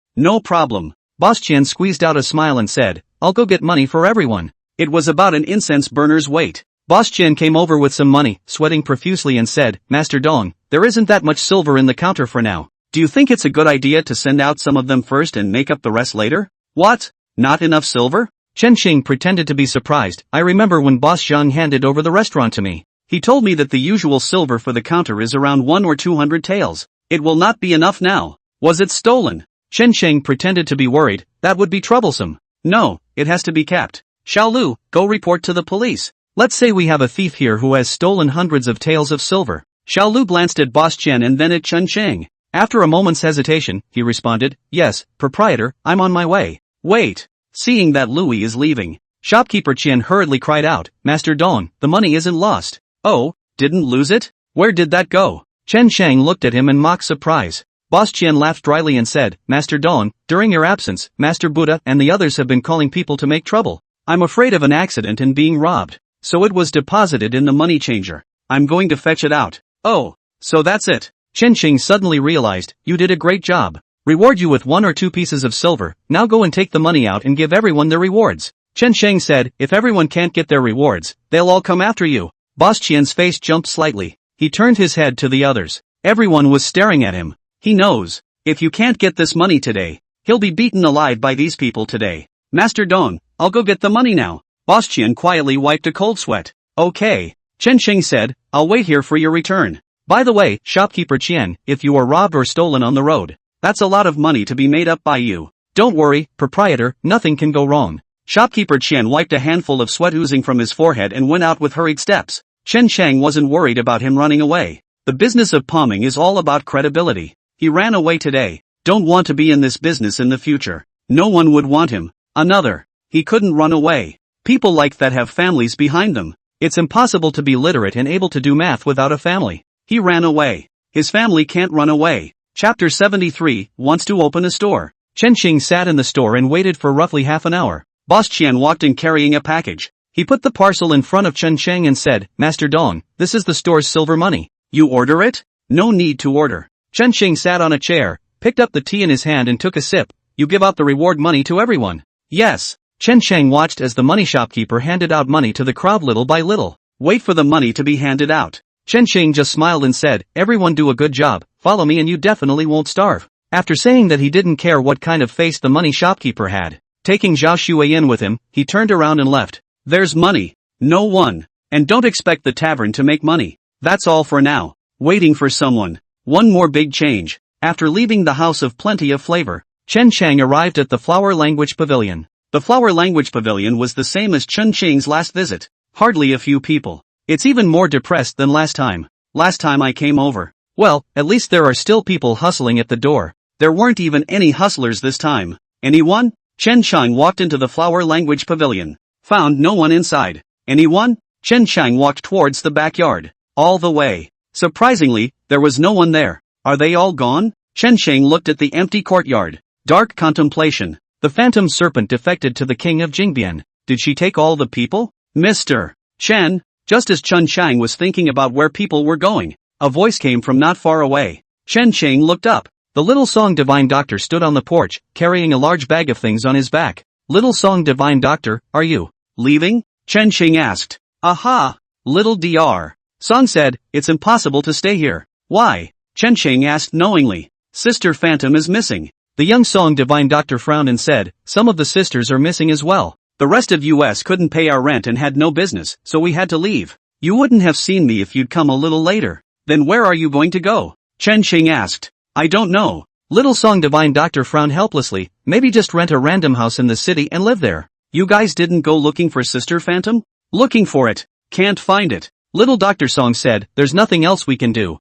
problem. Boss Qian squeezed out a smile and said, I'll go get money for everyone. It was about an incense burner's weight. Boss Chen came over with some money, sweating profusely and said, Master Dong, there isn't that much silver in the counter for now. Do you think it's a good idea to send out some of them first and make up the rest later? What? Not enough silver? Chen Xing pretended to be surprised. I remember when Boss Zhang handed over the restaurant to me. He told me that the usual silver for the counter is around 1 or 200 taels. It will not be enough now. Was it stolen? Chen Xing pretended to be worried. That would be troublesome. No, it has to be kept. Xiaolu, go report to the police. Let's say we have a thief here who has stolen hundreds of taels of silver. Xiaolu glanced at Boss Chen and then at Chen Sheng. After a moment's hesitation, he responded, Yes, proprietor, I'm on my way. Wait. Seeing that Louis is leaving, shopkeeper Chen hurriedly cried out, Master Dong, the money isn't lost. Oh, didn't lose it? Where did that go? Chen Shang looked at him in mock surprise. Boss Chen laughed dryly and said, Master Dong, during your absence, Master Buddha and the others have been calling people to make trouble. I'm afraid of an accident and being robbed. So it was deposited in the money changer. I'm going to fetch it out. Oh, so that's it. Chen Xing suddenly realized, you did a great job. Reward you with 1 or 2 pieces of silver, now go and take the money out and give everyone their rewards. Chen Sheng said, if everyone can't get their rewards, they'll all come after you. Boss Qian's face jumped slightly. He turned his head to the others. Everyone was staring at him. He knows, if you can't get this money today, he'll be beaten alive by these people today. Master Dong, I'll go get the money now. Boss Qian quietly wiped a cold sweat. Okay. Chen Sheng said, I'll wait here for your return. By the way, shopkeeper Qian, if you were robbed or stolen on the road, that's a lot of money to be made up by you. Don't worry, proprietor, nothing can go wrong. Shopkeeper Qian wiped a handful of sweat oozing from his forehead and went out with hurried steps. Chen Shang wasn't worried about him running away. The business of palming is all about credibility. He ran away today. Don't want to be in this business in the future. No one would want him. Another. He couldn't run away. People like that have families behind them. It's impossible to be literate and able to do math without a family. He ran away. His family can't run away. Chapter 73, wants to open a store. Chen Xing sat in the store and waited for roughly half an hour. Boss Qian walked in carrying a package. He put the parcel in front of Chen Sheng and said, Master Dong, this is the store's silver money. You order it? No need to order. Chen Xing sat on a chair, picked up the tea in his hand and took a sip. You give out the reward money to everyone. Yes. Chen Sheng watched as the money shopkeeper handed out money to the crowd little by little. Wait for the money to be handed out. Chen Xing just smiled and said, everyone do a good job, follow me and you definitely won't starve. After saying that he didn't care what kind of face the money shopkeeper had, taking Zhao Shui in with him, he turned around and left. There's money. No one. And don't expect the tavern to make money. That's all for now. Waiting for someone. One more big change. After leaving the house of plenty of flavor, Chen Chang arrived at the Flower Language Pavilion. The Flower Language Pavilion was the same as Chen Ching's last visit. Hardly a few people. It's even more depressed than last time. Last time I came over. Well, at least there are still people hustling at the door. There weren't even any hustlers this time. Anyone? Chen Chang walked into the Flower Language Pavilion. Found no one inside. Anyone? Chen Chang walked towards the backyard. All the way. Surprisingly, there was no one there. Are they all gone? Chen Chang looked at the empty courtyard. Dark contemplation. The phantom serpent defected to the king of Jingbian. Did she take all the people? Mr. Chen. Just as Chen Chang was thinking about where people were going, a voice came from not far away. Chen Chang looked up. The Little Song Divine Doctor stood on the porch, carrying a large bag of things on his back. Little Song Divine Doctor, are you leaving? Chen Chang asked. Aha! Little Dr. Song said, it's impossible to stay here. Why? Chen Chang asked knowingly. Sister Phantom is missing. The young Song Divine Doctor frowned and said, some of the sisters are missing as well. The rest of us couldn't pay our rent and had no business, so we had to leave. You wouldn't have seen me if you'd come a little later. Then where are you going to go? Chen Ching asked. I don't know. Little Song Divine Doctor frowned helplessly. Maybe just rent a random house in the city and live there. You guys didn't go looking for Sister Phantom? Looking for it. Can't find it. Little Dr. Song said, there's nothing else we can do.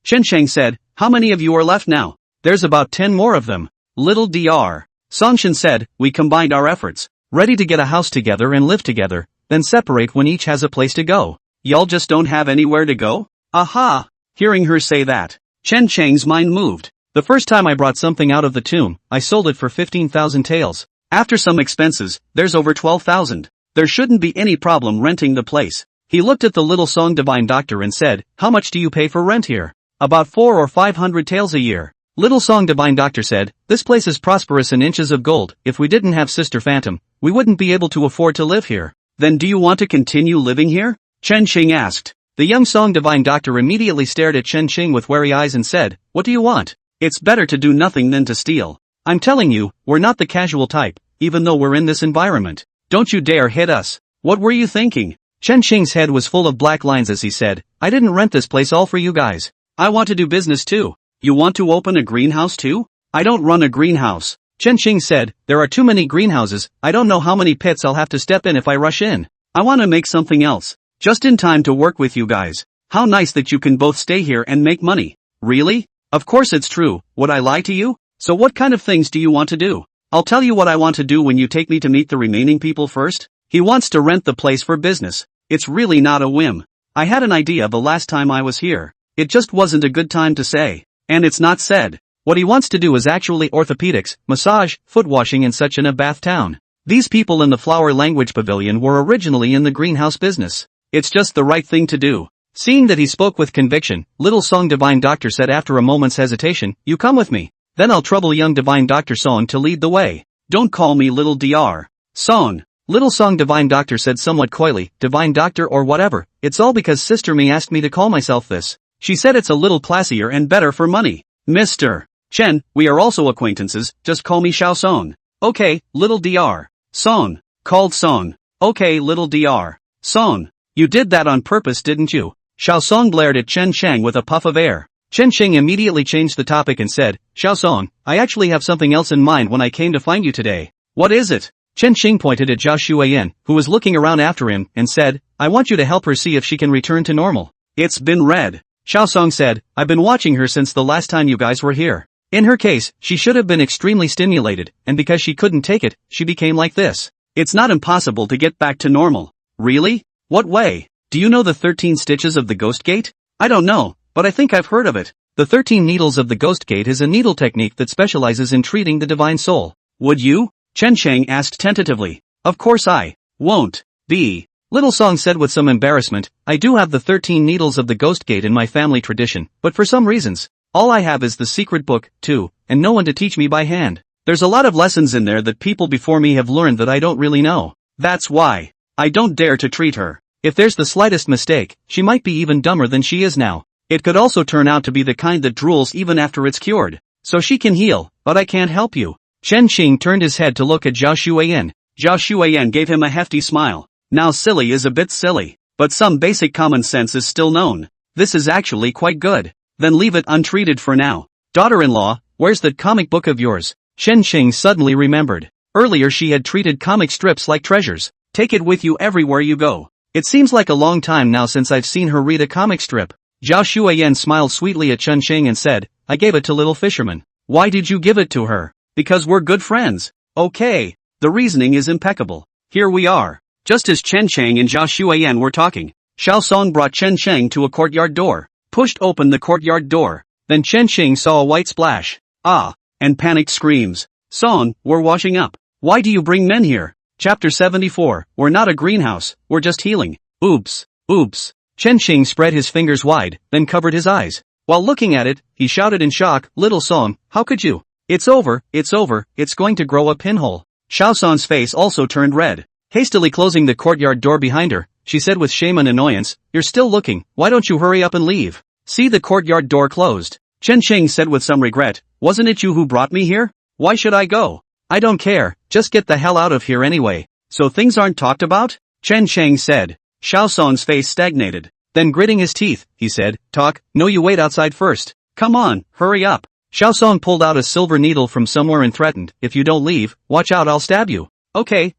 Chen Chang said, how many of you are left now? There's about 10 more of them. Little Dr. Songshin said, we combined our efforts. Ready to get a house together and live together, then separate when each has a place to go. Y'all just don't have anywhere to go? Aha! Hearing her say that, Chen Chang's mind moved. The first time I brought something out of the tomb, I sold it for 15,000 taels. After some expenses, there's over 12,000. There shouldn't be any problem renting the place. He looked at the Little Song Divine Doctor and said, how much do you pay for rent here? About 400 or 500 taels a year. Little Song Divine Doctor said, this place is prosperous in inches of gold. If we didn't have Sister Phantom, we wouldn't be able to afford to live here. Then do you want to continue living here? Chen Xing asked. The young Song divine doctor immediately stared at Chen Xing with wary eyes and said, "What do you want?" It's better to do nothing than to steal. I'm telling you, we're not the casual type, even though we're in this environment. Don't you dare hit us. What were you thinking? Chen Xing's head was full of black lines as he said, I didn't rent this place all for you guys. I want to do business too. You want to open a greenhouse too? I don't run a greenhouse. Chen Xing said, there are too many greenhouses, I don't know how many pits I'll have to step in if I rush in. I want to make something else. Just in time to work with you guys. How nice that you can both stay here and make money. Really? Of course it's true, would I lie to you? So what kind of things do you want to do? I'll tell you what I want to do when you take me to meet the remaining people first. He wants to rent the place for business. It's really not a whim. I had an idea the last time I was here. It just wasn't a good time to say. And it's not said. What he wants to do is actually orthopedics, massage, foot washing and such in a bath town. These people in the flower language pavilion were originally in the greenhouse business. It's just the right thing to do. Seeing that he spoke with conviction, Little Song Divine Doctor said after a moment's hesitation, you come with me. Then I'll trouble young Divine Doctor Song to lead the way. Don't call me Little Dr. Song. Little Song Divine Doctor said somewhat coyly, Divine Doctor or whatever, it's all because Sister Me asked me to call myself this. She said it's a little classier and better for money. Mr. Chen, we are also acquaintances, just call me Xiao Song. Okay, Little Dr. Song. Called Song. Okay, Little Dr. Song. You did that on purpose, didn't you? Xiao Song glared at Chen Shang with a puff of air. Chen Xing immediately changed the topic and said, Xiao Song, I actually have something else in mind when I came to find you today. What is it? Chen Xing pointed at Zhao Shuiyan, who was looking around after him, and said, I want you to help her see if she can return to normal. It's been read. Xiao Song said, I've been watching her since the last time you guys were here. In her case, she should have been extremely stimulated, and because she couldn't take it, she became like this. It's not impossible to get back to normal. Really? What way? Do you know the 13 stitches of the Ghost Gate? I don't know, but I think I've heard of it. The 13 needles of the Ghost Gate is a needle technique that specializes in treating the divine soul. Would you? Chen Shang asked tentatively. Of course I won't be. Little Song said with some embarrassment, I do have the 13 needles of the Ghost Gate in my family tradition, but for some reasons, all I have is the secret book, too, and no one to teach me by hand. There's a lot of lessons in there that people before me have learned that I don't really know. That's why I don't dare to treat her. If there's the slightest mistake, she might be even dumber than she is now. It could also turn out to be the kind that drools even after it's cured. So she can heal, but I can't help you. Chen Xing turned his head to look at Zhao Shuiyan. Zhao Shuiyan gave him a hefty smile. Now silly is a bit silly, but some basic common sense is still known. This is actually quite good. Then leave it untreated for now. Daughter-in-law, where's that comic book of yours? Chen Xing suddenly remembered. Earlier she had treated comic strips like treasures. Take it with you everywhere you go. It seems like a long time now since I've seen her read a comic strip. Zhao Shuiyan smiled sweetly at Chen Xing and said, I gave it to Little Fisherman. Why did you give it to her? Because we're good friends. Okay. The reasoning is impeccable. Here we are. Just as Chen Chang and Zhao Shuiyan were talking, Xiao Song brought Chen Chang to a courtyard door, pushed open the courtyard door. Then Chen Xing saw a white splash. Ah! And panicked screams. Song, we're washing up. Why do you bring men here? Chapter 74, we're not a greenhouse, we're just healing. Oops, oops. Chen Xing spread his fingers wide, then covered his eyes. While looking at it, he shouted in shock, Little Song, how could you? It's over, it's going to grow a pinhole. Xiao Song's face also turned red. Hastily closing the courtyard door behind her, she said with shame and annoyance, You're still looking, why don't you hurry up and leave? See the courtyard door closed. Chen Xing said with some regret, Wasn't it you who brought me here? Why should I go? I don't care, just get the hell out of here anyway. So things aren't talked about? Chen Shang said. Xiao Song's face stagnated. Then gritting his teeth, he said, Talk, no you wait outside first. Come on, hurry up. Xiao Song pulled out a silver needle from somewhere and threatened, If you don't leave, watch out I'll stab you. Okay,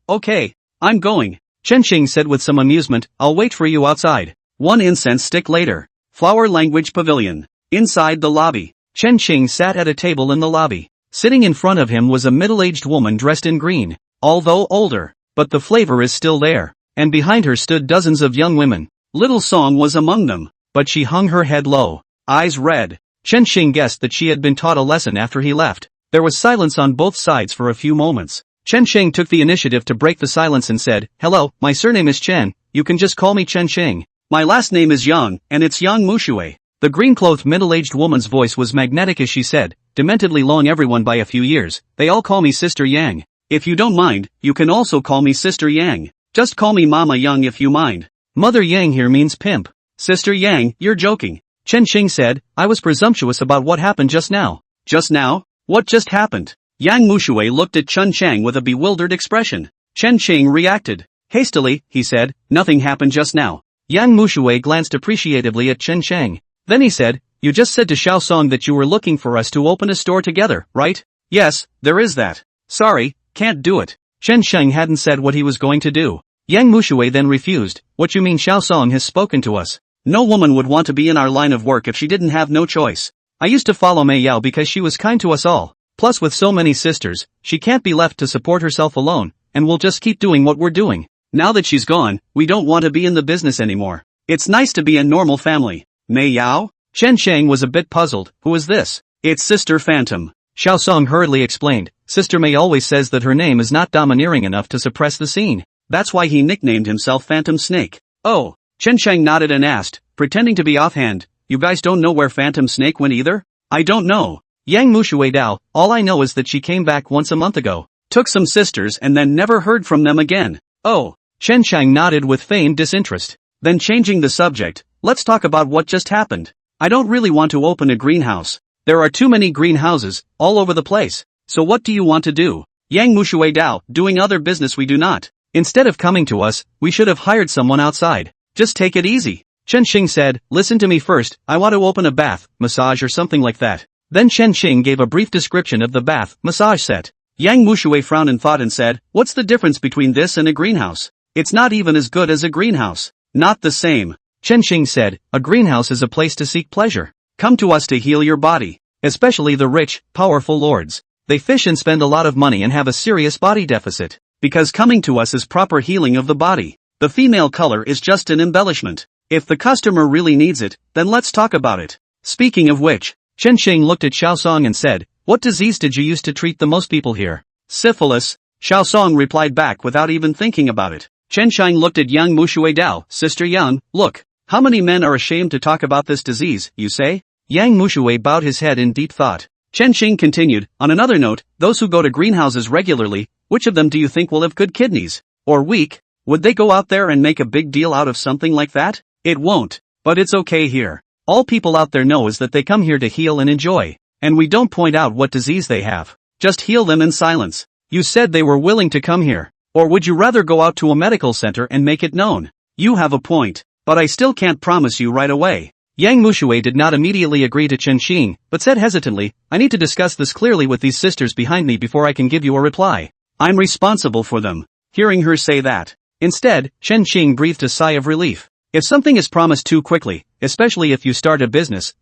I'm going. Chen Xing said with some amusement, I'll wait for you outside. 1 incense stick later. Flower Language Pavilion. Inside the lobby. Chen Xing sat at a table in the lobby. Sitting in front of him was a middle-aged woman dressed in green. Although older, but the flavor is still there. And behind her stood dozens of young women. Little Song was among them. But she hung her head low. Eyes red. Chen Xing guessed that she had been taught a lesson after he left. There was silence on both sides for a few moments. Chen Xing took the initiative to break the silence and said, Hello, my surname is Chen, you can just call me Chen Xing. My last name is Yang, and it's Yang Mushui. The green-clothed middle-aged woman's voice was magnetic as she said, dementedly long everyone by a few years, they all call me Sister Yang. If you don't mind, you can also call me Sister Yang. Just call me Mama Young if you mind. Mother Yang here means pimp. Sister Yang, you're joking. Chen Xing said, I was presumptuous about what happened just now. Just now? What just happened? Yang Mushui looked at Chen Chang with a bewildered expression. Chen Ching reacted. Hastily, he said, nothing happened just now. Yang Mushui glanced appreciatively at Chen Chang. Then he said, you just said to Xiao Song that you were looking for us to open a store together, right? Yes, there is that. Sorry, can't do it. Chen Sheng hadn't said what he was going to do. Yang Mushui then refused. What you mean Xiao Song has spoken to us? No woman would want to be in our line of work if she didn't have no choice. I used to follow Mei Yao because she was kind to us all. Plus with so many sisters, she can't be left to support herself alone, and we'll just keep doing what we're doing. Now that she's gone, we don't want to be in the business anymore. It's nice to be a normal family. Mei Yao? Chen Sheng was a bit puzzled. Who is this? It's Sister Phantom. Xiao Song hurriedly explained. Sister Mei always says that her name is not domineering enough to suppress the scene. That's why he nicknamed himself Phantom Snake. Oh. Chen Sheng nodded and asked, pretending to be offhand, you guys don't know where Phantom Snake went either? I don't know. Yang Mushui Dao, all I know is that she came back once a month ago. Took some sisters and then never heard from them again. Oh. Chen Shang nodded with feigned disinterest. Then changing the subject, let's talk about what just happened. I don't really want to open a greenhouse. There are too many greenhouses, all over the place. So what do you want to do? Yang Mushui Dao, doing other business we do not. Instead of coming to us, we should have hired someone outside. Just take it easy. Chen Xing said, listen to me first, I want to open a bath, massage or something like that. Then Chen Xing gave a brief description of the bath, massage set. Yang Mushui frowned in thought and said, what's the difference between this and a greenhouse? It's not even as good as a greenhouse. Not the same. Chen Xing said, a greenhouse is a place to seek pleasure. Come to us to heal your body. Especially the rich, powerful lords. They fish and spend a lot of money and have a serious body deficit. Because coming to us is proper healing of the body. The female color is just an embellishment. If the customer really needs it, then let's talk about it. Speaking of which, Chen Xing looked at Xiao Song and said, what disease did you use to treat the most people here? Syphilis. Xiao Song replied back without even thinking about it. Chen Shang looked at Yang Mushui Dao, Sister Yang, look. How many men are ashamed to talk about this disease, you say? Yang Mushui bowed his head in deep thought. Chen Xing continued, on another note, those who go to greenhouses regularly, which of them do you think will have good kidneys? Or weak? Would they go out there and make a big deal out of something like that? It won't. But it's okay here. All people out there know is that they come here to heal and enjoy. And we don't point out what disease they have. Just heal them in silence. You said they were willing to come here. Or would you rather go out to a medical center and make it known? You have a point. But I still can't promise you right away. Yang Mushui did not immediately agree to Chen Xing, but said hesitantly, I need to discuss this clearly with these sisters behind me before I can give you a reply. I'm responsible for them. Hearing her say that. Instead, Chen Xing breathed a sigh of relief. If something is promised too quickly, especially if you start a business,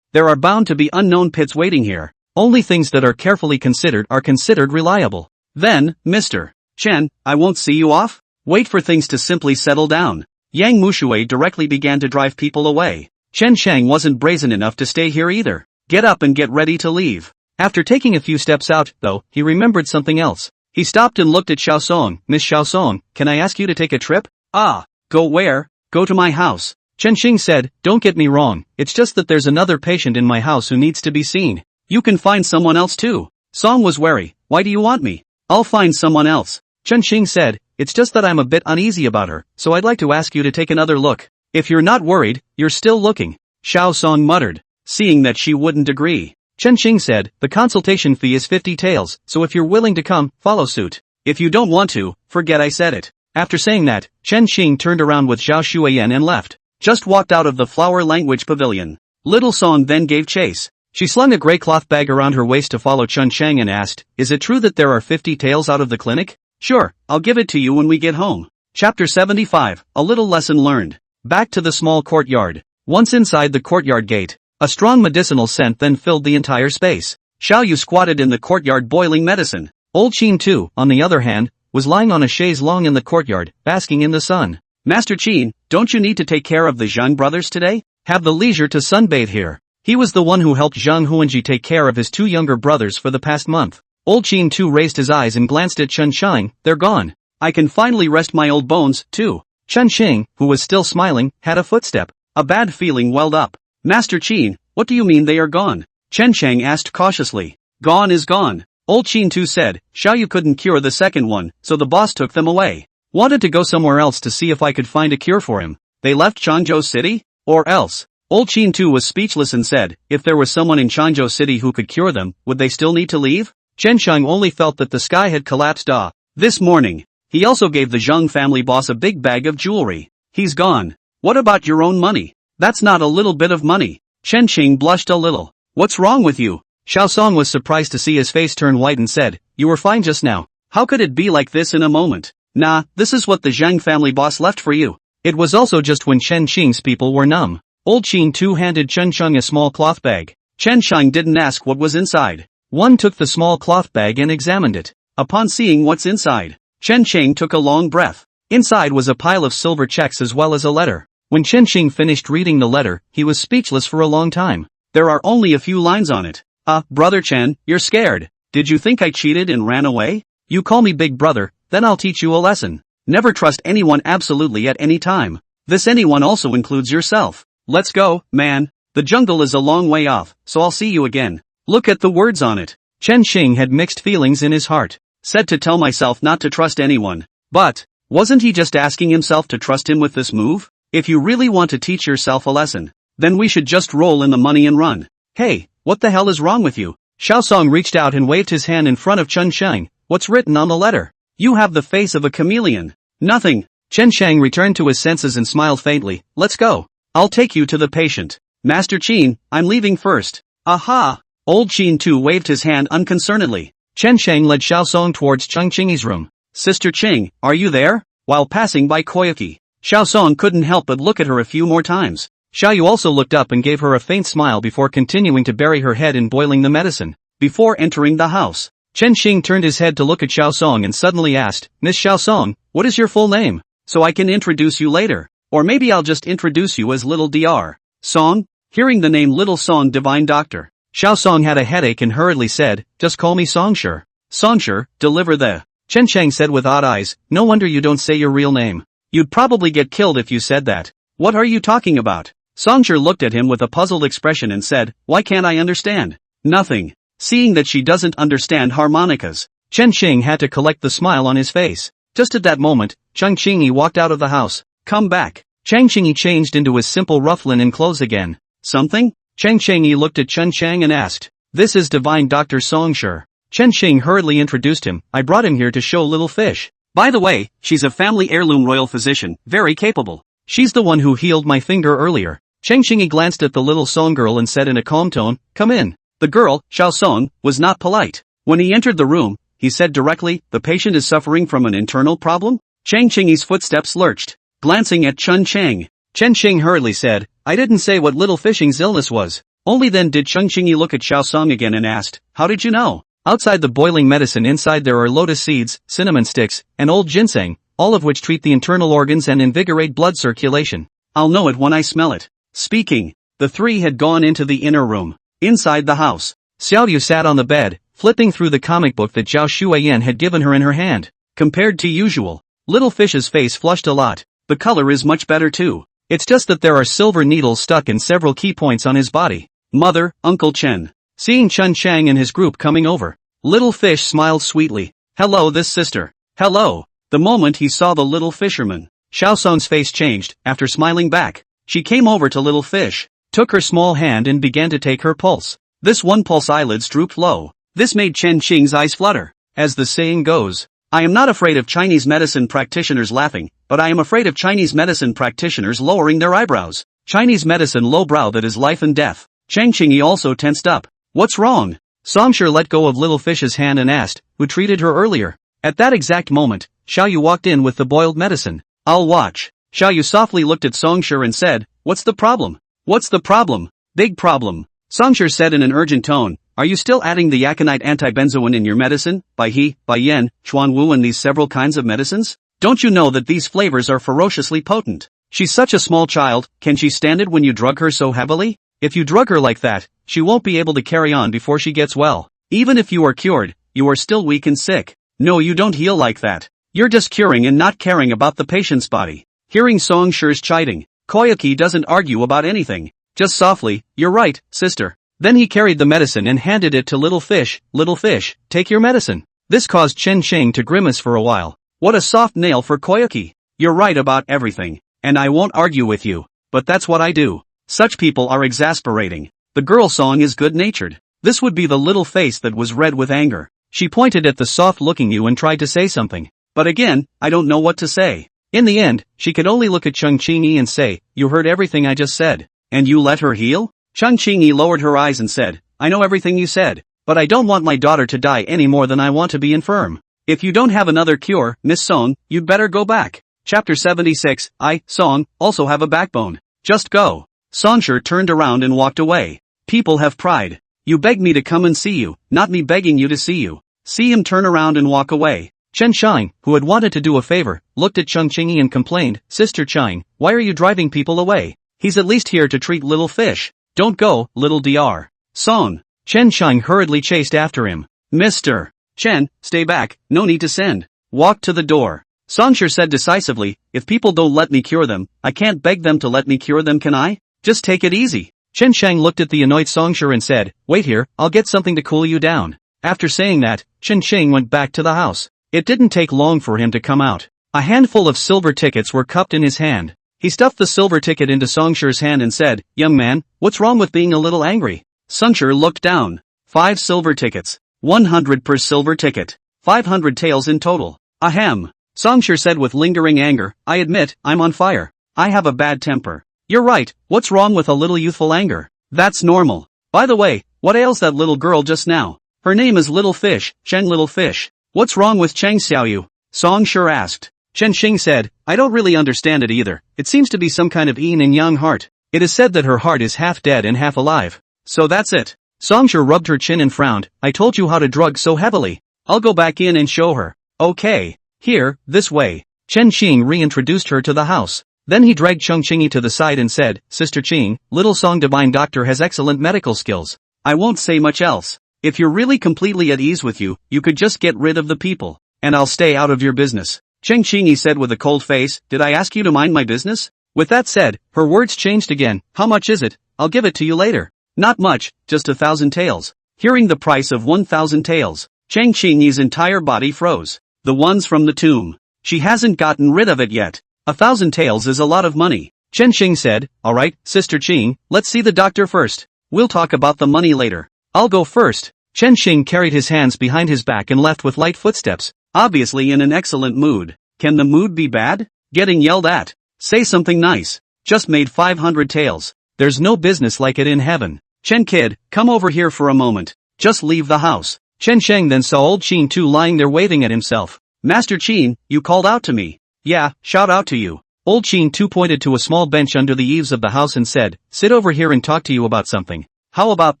there are bound to be unknown pits waiting here. Only things that are carefully considered are considered reliable. Then, Mr. Chen, I won't see you off? Wait for things to simply settle down. Yang Mushui directly began to drive people away. Chen Shang wasn't brazen enough to stay here either. Get up and get ready to leave. After taking a few steps out, though, he remembered something else. He stopped and looked at Xiao Song. Miss Xiao Song, can I ask you to take a trip? Ah, go where? Go to my house. Chen Xing said, don't get me wrong, it's just that there's another patient in my house who needs to be seen. You can find someone else too. Song was wary. Why do you want me? I'll find someone else. Chen Xing said, it's just that I'm a bit uneasy about her, so I'd like to ask you to take another look. If you're not worried, you're still looking. Xiao Song muttered, seeing that she wouldn't agree. Chen Xing said, the consultation fee is 50 taels, so if you're willing to come, follow suit. If you don't want to, forget I said it. After saying that, Chen Xing turned around with Zhao Shuiyan and left. Just walked out of the flower language pavilion. Little Song then gave chase. She slung a gray cloth bag around her waist to follow Chen Shang and asked, is it true that there are 50 taels out of the clinic? Sure, I'll give it to you when we get home. Chapter 75, A Little Lesson Learned. Back to the small courtyard. Once inside the courtyard gate, a strong medicinal scent then filled the entire space. Xiao Yu squatted in the courtyard boiling medicine. Old Qin Tu, on the other hand, was lying on a chaise longue in the courtyard, basking in the sun. Master Qin, don't you need to take care of the Zhang brothers today? Have the leisure to sunbathe here. He was the one who helped Zhang Huanji take care of his two younger brothers for the past month. Old Qin Tu raised his eyes and glanced at Chen Shang. They're gone. I can finally rest my old bones, too. Chen Xing, who was still smiling, had a footstep. A bad feeling welled up. Master Qin, what do you mean they are gone? Chen Shang asked cautiously. Gone is gone. Old Qin Tu said, Xiao Yu couldn't cure the second one, so the boss took them away. Wanted to go somewhere else to see if I could find a cure for him. They left Changzhou City? Or else? Old Qin too was speechless and said, if there was someone in Changzhou City who could cure them, would they still need to leave? Chen Sheng only felt that the sky had collapsed. This morning, he also gave the Zheng family boss a big bag of jewelry. He's gone. What about your own money? That's not a little bit of money. Chen Qing blushed a little. What's wrong with you? Xiao Song was surprised to see his face turn white and said, you were fine just now. How could it be like this in a moment? Nah, this is what the Zhang family boss left for you. It was also just when Chen Qing's people were numb. Old Qin too handed Chen Sheng a small cloth bag. Chen Sheng didn't ask what was inside. One took the small cloth bag and examined it. Upon seeing what's inside, Chen Qing took a long breath. Inside was a pile of silver checks as well as a letter. When Chen Qing finished reading the letter, he was speechless for a long time. There are only a few lines on it. Brother Chen, you're scared. Did you think I cheated and ran away? You call me big brother, then I'll teach you a lesson. Never trust anyone absolutely at any time. This anyone also includes yourself. Let's go, man. The jungle is a long way off, so I'll see you again. Look at the words on it. Chen Qing had mixed feelings in his heart. Said to tell myself not to trust anyone. But, wasn't he just asking himself to trust him with this move? If you really want to teach yourself a lesson, then we should just roll in the money and run. Hey, what the hell is wrong with you? Xiao Song reached out and waved his hand in front of Chen Sheng. What's written on the letter? You have the face of a chameleon. Nothing. Chen Sheng returned to his senses and smiled faintly. Let's go. I'll take you to the patient. Master Qin, I'm leaving first. Aha! Old Qin too waved his hand unconcernedly. Chen Sheng led Xiao Song towards Cheng Qing's room. Sister Qing, are you there? While passing by Koyuki, Xiao Song couldn't help but look at her a few more times. Xiao Yu also looked up and gave her a faint smile before continuing to bury her head in boiling the medicine. Before entering the house, Chen Qing turned his head to look at Xiao Song and suddenly asked, Miss Xiao Song, what is your full name? So I can introduce you later. Or maybe I'll just introduce you as Little Dr. Song? Hearing the name Little Song Divine Doctor, Xiao Song had a headache and hurriedly said, just call me Songshur. Songshur, deliver the. Chen Sheng said with odd eyes, no wonder you don't say your real name. You'd probably get killed if you said that. What are you talking about? Songshur looked at him with a puzzled expression and said, why can't I understand? Nothing. Seeing that she doesn't understand harmonicas, Chen Qing had to collect the smile on his face. Just at that moment, Cheng Qingyi walked out of the house. Come back. Cheng Qingyi changed into his simple rough linen clothes again. Something? Cheng Qingyi looked at Chen Sheng and asked. This is Divine Dr. Songshur. Chen Xing hurriedly introduced him. I brought him here to show Little Fish. By the way, she's a family heirloom royal physician, very capable. She's the one who healed my finger earlier. Cheng Qingyi glanced at the little Song girl and said in a calm tone, come in. The girl, Xiao Song, was not polite. When he entered the room, he said directly, the patient is suffering from an internal problem? Cheng Qingyi's footsteps lurched, glancing at Chen Cheng. Chen Xing hurriedly said, I didn't say what Little Fishing's illness was. Only then did Cheng Qingyi look at Xiao Song again and asked, how did you know? Outside the boiling medicine inside there are lotus seeds, cinnamon sticks, and old ginseng, all of which treat the internal organs and invigorate blood circulation. I'll know it when I smell it. Speaking, the three had gone into the inner room. Inside the house, Xiaoyu sat on the bed, flipping through the comic book that Zhao Shuiyan had given her in her hand. Compared to usual, Little Fish's face flushed a lot. The color is much better too. It's just that there are silver needles stuck in several key points on his body. Mother, Uncle Chen. Seeing Chen Chang and his group coming over, Little Fish smiled sweetly. Hello this sister. Hello. The moment he saw the little fisherman, Xiao Song's face changed. After smiling back, she came over to Little Fish, took her small hand and began to take her pulse. This one pulse eyelids drooped low. This made Chen Qing's eyes flutter. As the saying goes, I am not afraid of Chinese medicine practitioners laughing, but I am afraid of Chinese medicine practitioners lowering their eyebrows. Chinese medicine low brow, that is life and death. Cheng Qingyi also tensed up. What's wrong? Songshur let go of Little Fish's hand and asked, who treated her earlier? At that exact moment, Xiaoyu walked in with the boiled medicine. I'll watch. Xiaoyu softly looked at Songshur and said, what's the problem? What's the problem? Big problem. Songshur said in an urgent tone, are you still adding the aconite antibenzoin in your medicine, by yen, chuanwu and these several kinds of medicines? Don't you know that these flavors are ferociously potent? She's such a small child, can she stand it when you drug her so heavily? If you drug her like that, she won't be able to carry on before she gets well. Even if you are cured, you are still weak and sick. No, you don't heal like that. You're just curing and not caring about the patient's body. Hearing Songshur's chiding, Koyuki doesn't argue about anything. Just softly, you're right, sister. Then he carried the medicine and handed it to Little Fish. Little Fish, take your medicine. This caused Chen Sheng to grimace for a while. What a soft nail for Koyuki. You're right about everything, and I won't argue with you, but that's what I do. Such people are exasperating. The girl song is good-natured. This would be the little face that was red with anger. She pointed at the soft-looking you and tried to say something. But again, I don't know what to say. In the end, she could only look at Chung Ching-yi and say, you heard everything I just said. And you let her heal? Chung Ching-yi lowered her eyes and said, I know everything you said, but I don't want my daughter to die any more than I want to be infirm. If you don't have another cure, Miss Song, you'd better go back. Chapter 76, I, Song, also have a backbone. Just go. Songshur turned around and walked away. People have pride. You begged me to come and see you, not me begging you to see you. See him turn around and walk away. Chen Shang, who had wanted to do a favor, looked at Chung Ching-yi and complained, Sister Chang, why are you driving people away? He's at least here to treat little fish. Don't go, little Dr. Song. Chen Shang hurriedly chased after him. Mr. Chen, stay back, no need to send. Walk to the door. Songshur said decisively, if people don't let me cure them, I can't beg them to let me cure them, can I? Just take it easy. Chen Shang looked at the annoyed Songshur and said, wait here, I'll get something to cool you down. After saying that, Chen Shang went back to the house. It didn't take long for him to come out. A handful of silver tickets were cupped in his hand. He stuffed the silver ticket into Songshur's hand and said, young man, what's wrong with being a little angry? Songshur looked down. 5 silver tickets. 100 per silver ticket. 500 taels in total. Ahem. Songshur said with lingering anger, I admit, I'm on fire. I have a bad temper. You're right, what's wrong with a little youthful anger? That's normal. By the way, what ails that little girl just now? Her name is Little Fish, Chen Little Fish. What's wrong with Chang Xiaoyu? Songshur asked. Chen Xing said, I don't really understand it either. It seems to be some kind of yin and yang heart. It is said that her heart is half dead and half alive. So that's it. Songshur rubbed her chin and frowned. I told you how to drug so heavily. I'll go back in and show her. Okay. Here, this way. Chen Xing reintroduced her to the house. Then he dragged Chung Ching-yi to the side and said, Sister Ching, Little Song Divine Doctor has excellent medical skills. I won't say much else. If you're really completely at ease with you, you could just get rid of the people. And I'll stay out of your business. Chen Ching-yi said with a cold face, did I ask you to mind my business? With that said, her words changed again. How much is it? I'll give it to you later. Not much, just 1,000 taels. Hearing the price of 1,000 taels, Chen Ching-yi's entire body froze. The ones from the tomb. She hasn't gotten rid of it yet. 1,000 taels is a lot of money. Chen Xing said, alright, Sister Ching, let's see the doctor first. We'll talk about the money later. I'll go first. Chen Xing carried his hands behind his back and left with light footsteps, obviously in an excellent mood. Can the mood be bad? Getting yelled at. Say something nice. Just made 500 taels. There's no business like it in heaven. Chen kid, come over here for a moment. Just leave the house. Chen Sheng then saw old Qin Tu lying there waving at himself. Master Qin, you called out to me. Yeah, shout out to you. Old Qin Tu pointed to a small bench under the eaves of the house and said, sit over here and talk to you about something. How about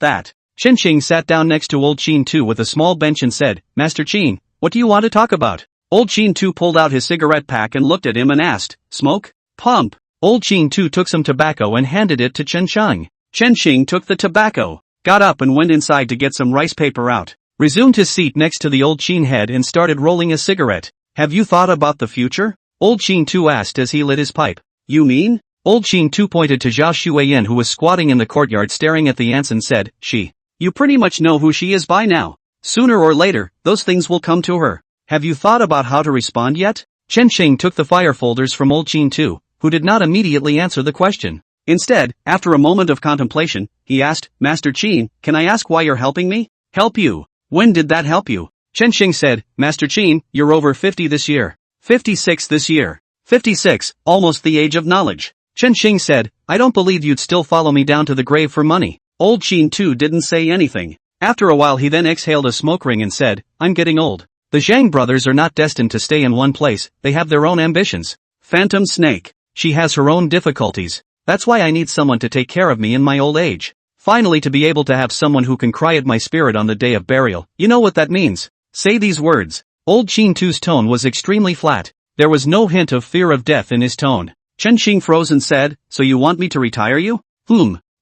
that? Chen Xing sat down next to old Qin Tu with a small bench and said, Master Qin, what do you want to talk about? Old Qin Tu pulled out his cigarette pack and looked at him and asked, smoke? Pump. Old Qin Tu took some tobacco and handed it to Chen Sheng. Chen Xing took the tobacco, got up and went inside to get some rice paper out, resumed his seat next to the old Qin head and started rolling a cigarette. Have you thought about the future? Old Qin Tu asked as he lit his pipe. You mean? Old Qin Tu pointed to Zhao Shuiyan who was squatting in the courtyard staring at the ants and said, she. You pretty much know who she is by now. Sooner or later, those things will come to her. Have you thought about how to respond yet? Chen Xing took the fire folders from old Qin Tu, who did not immediately answer the question. Instead, after a moment of contemplation, he asked, Master Qin, can I ask why you're helping me? Help you? When did that help you? Chen Xing said, Master Qin, you're over 50 this year. 56 this year. 56, almost the age of knowledge. Chen Xing said, I don't believe you'd still follow me down to the grave for money. Old Qin Tu didn't say anything. After a while he then exhaled a smoke ring and said, I'm getting old. The Zhang brothers are not destined to stay in one place, they have their own ambitions. Phantom Snake. She has her own difficulties. That's why I need someone to take care of me in my old age. Finally to be able to have someone who can cry at my spirit on the day of burial. You know what that means. Say these words. Old Qin Tu's tone was extremely flat. There was no hint of fear of death in his tone. Chen Xing froze and said, so you want me to retire you?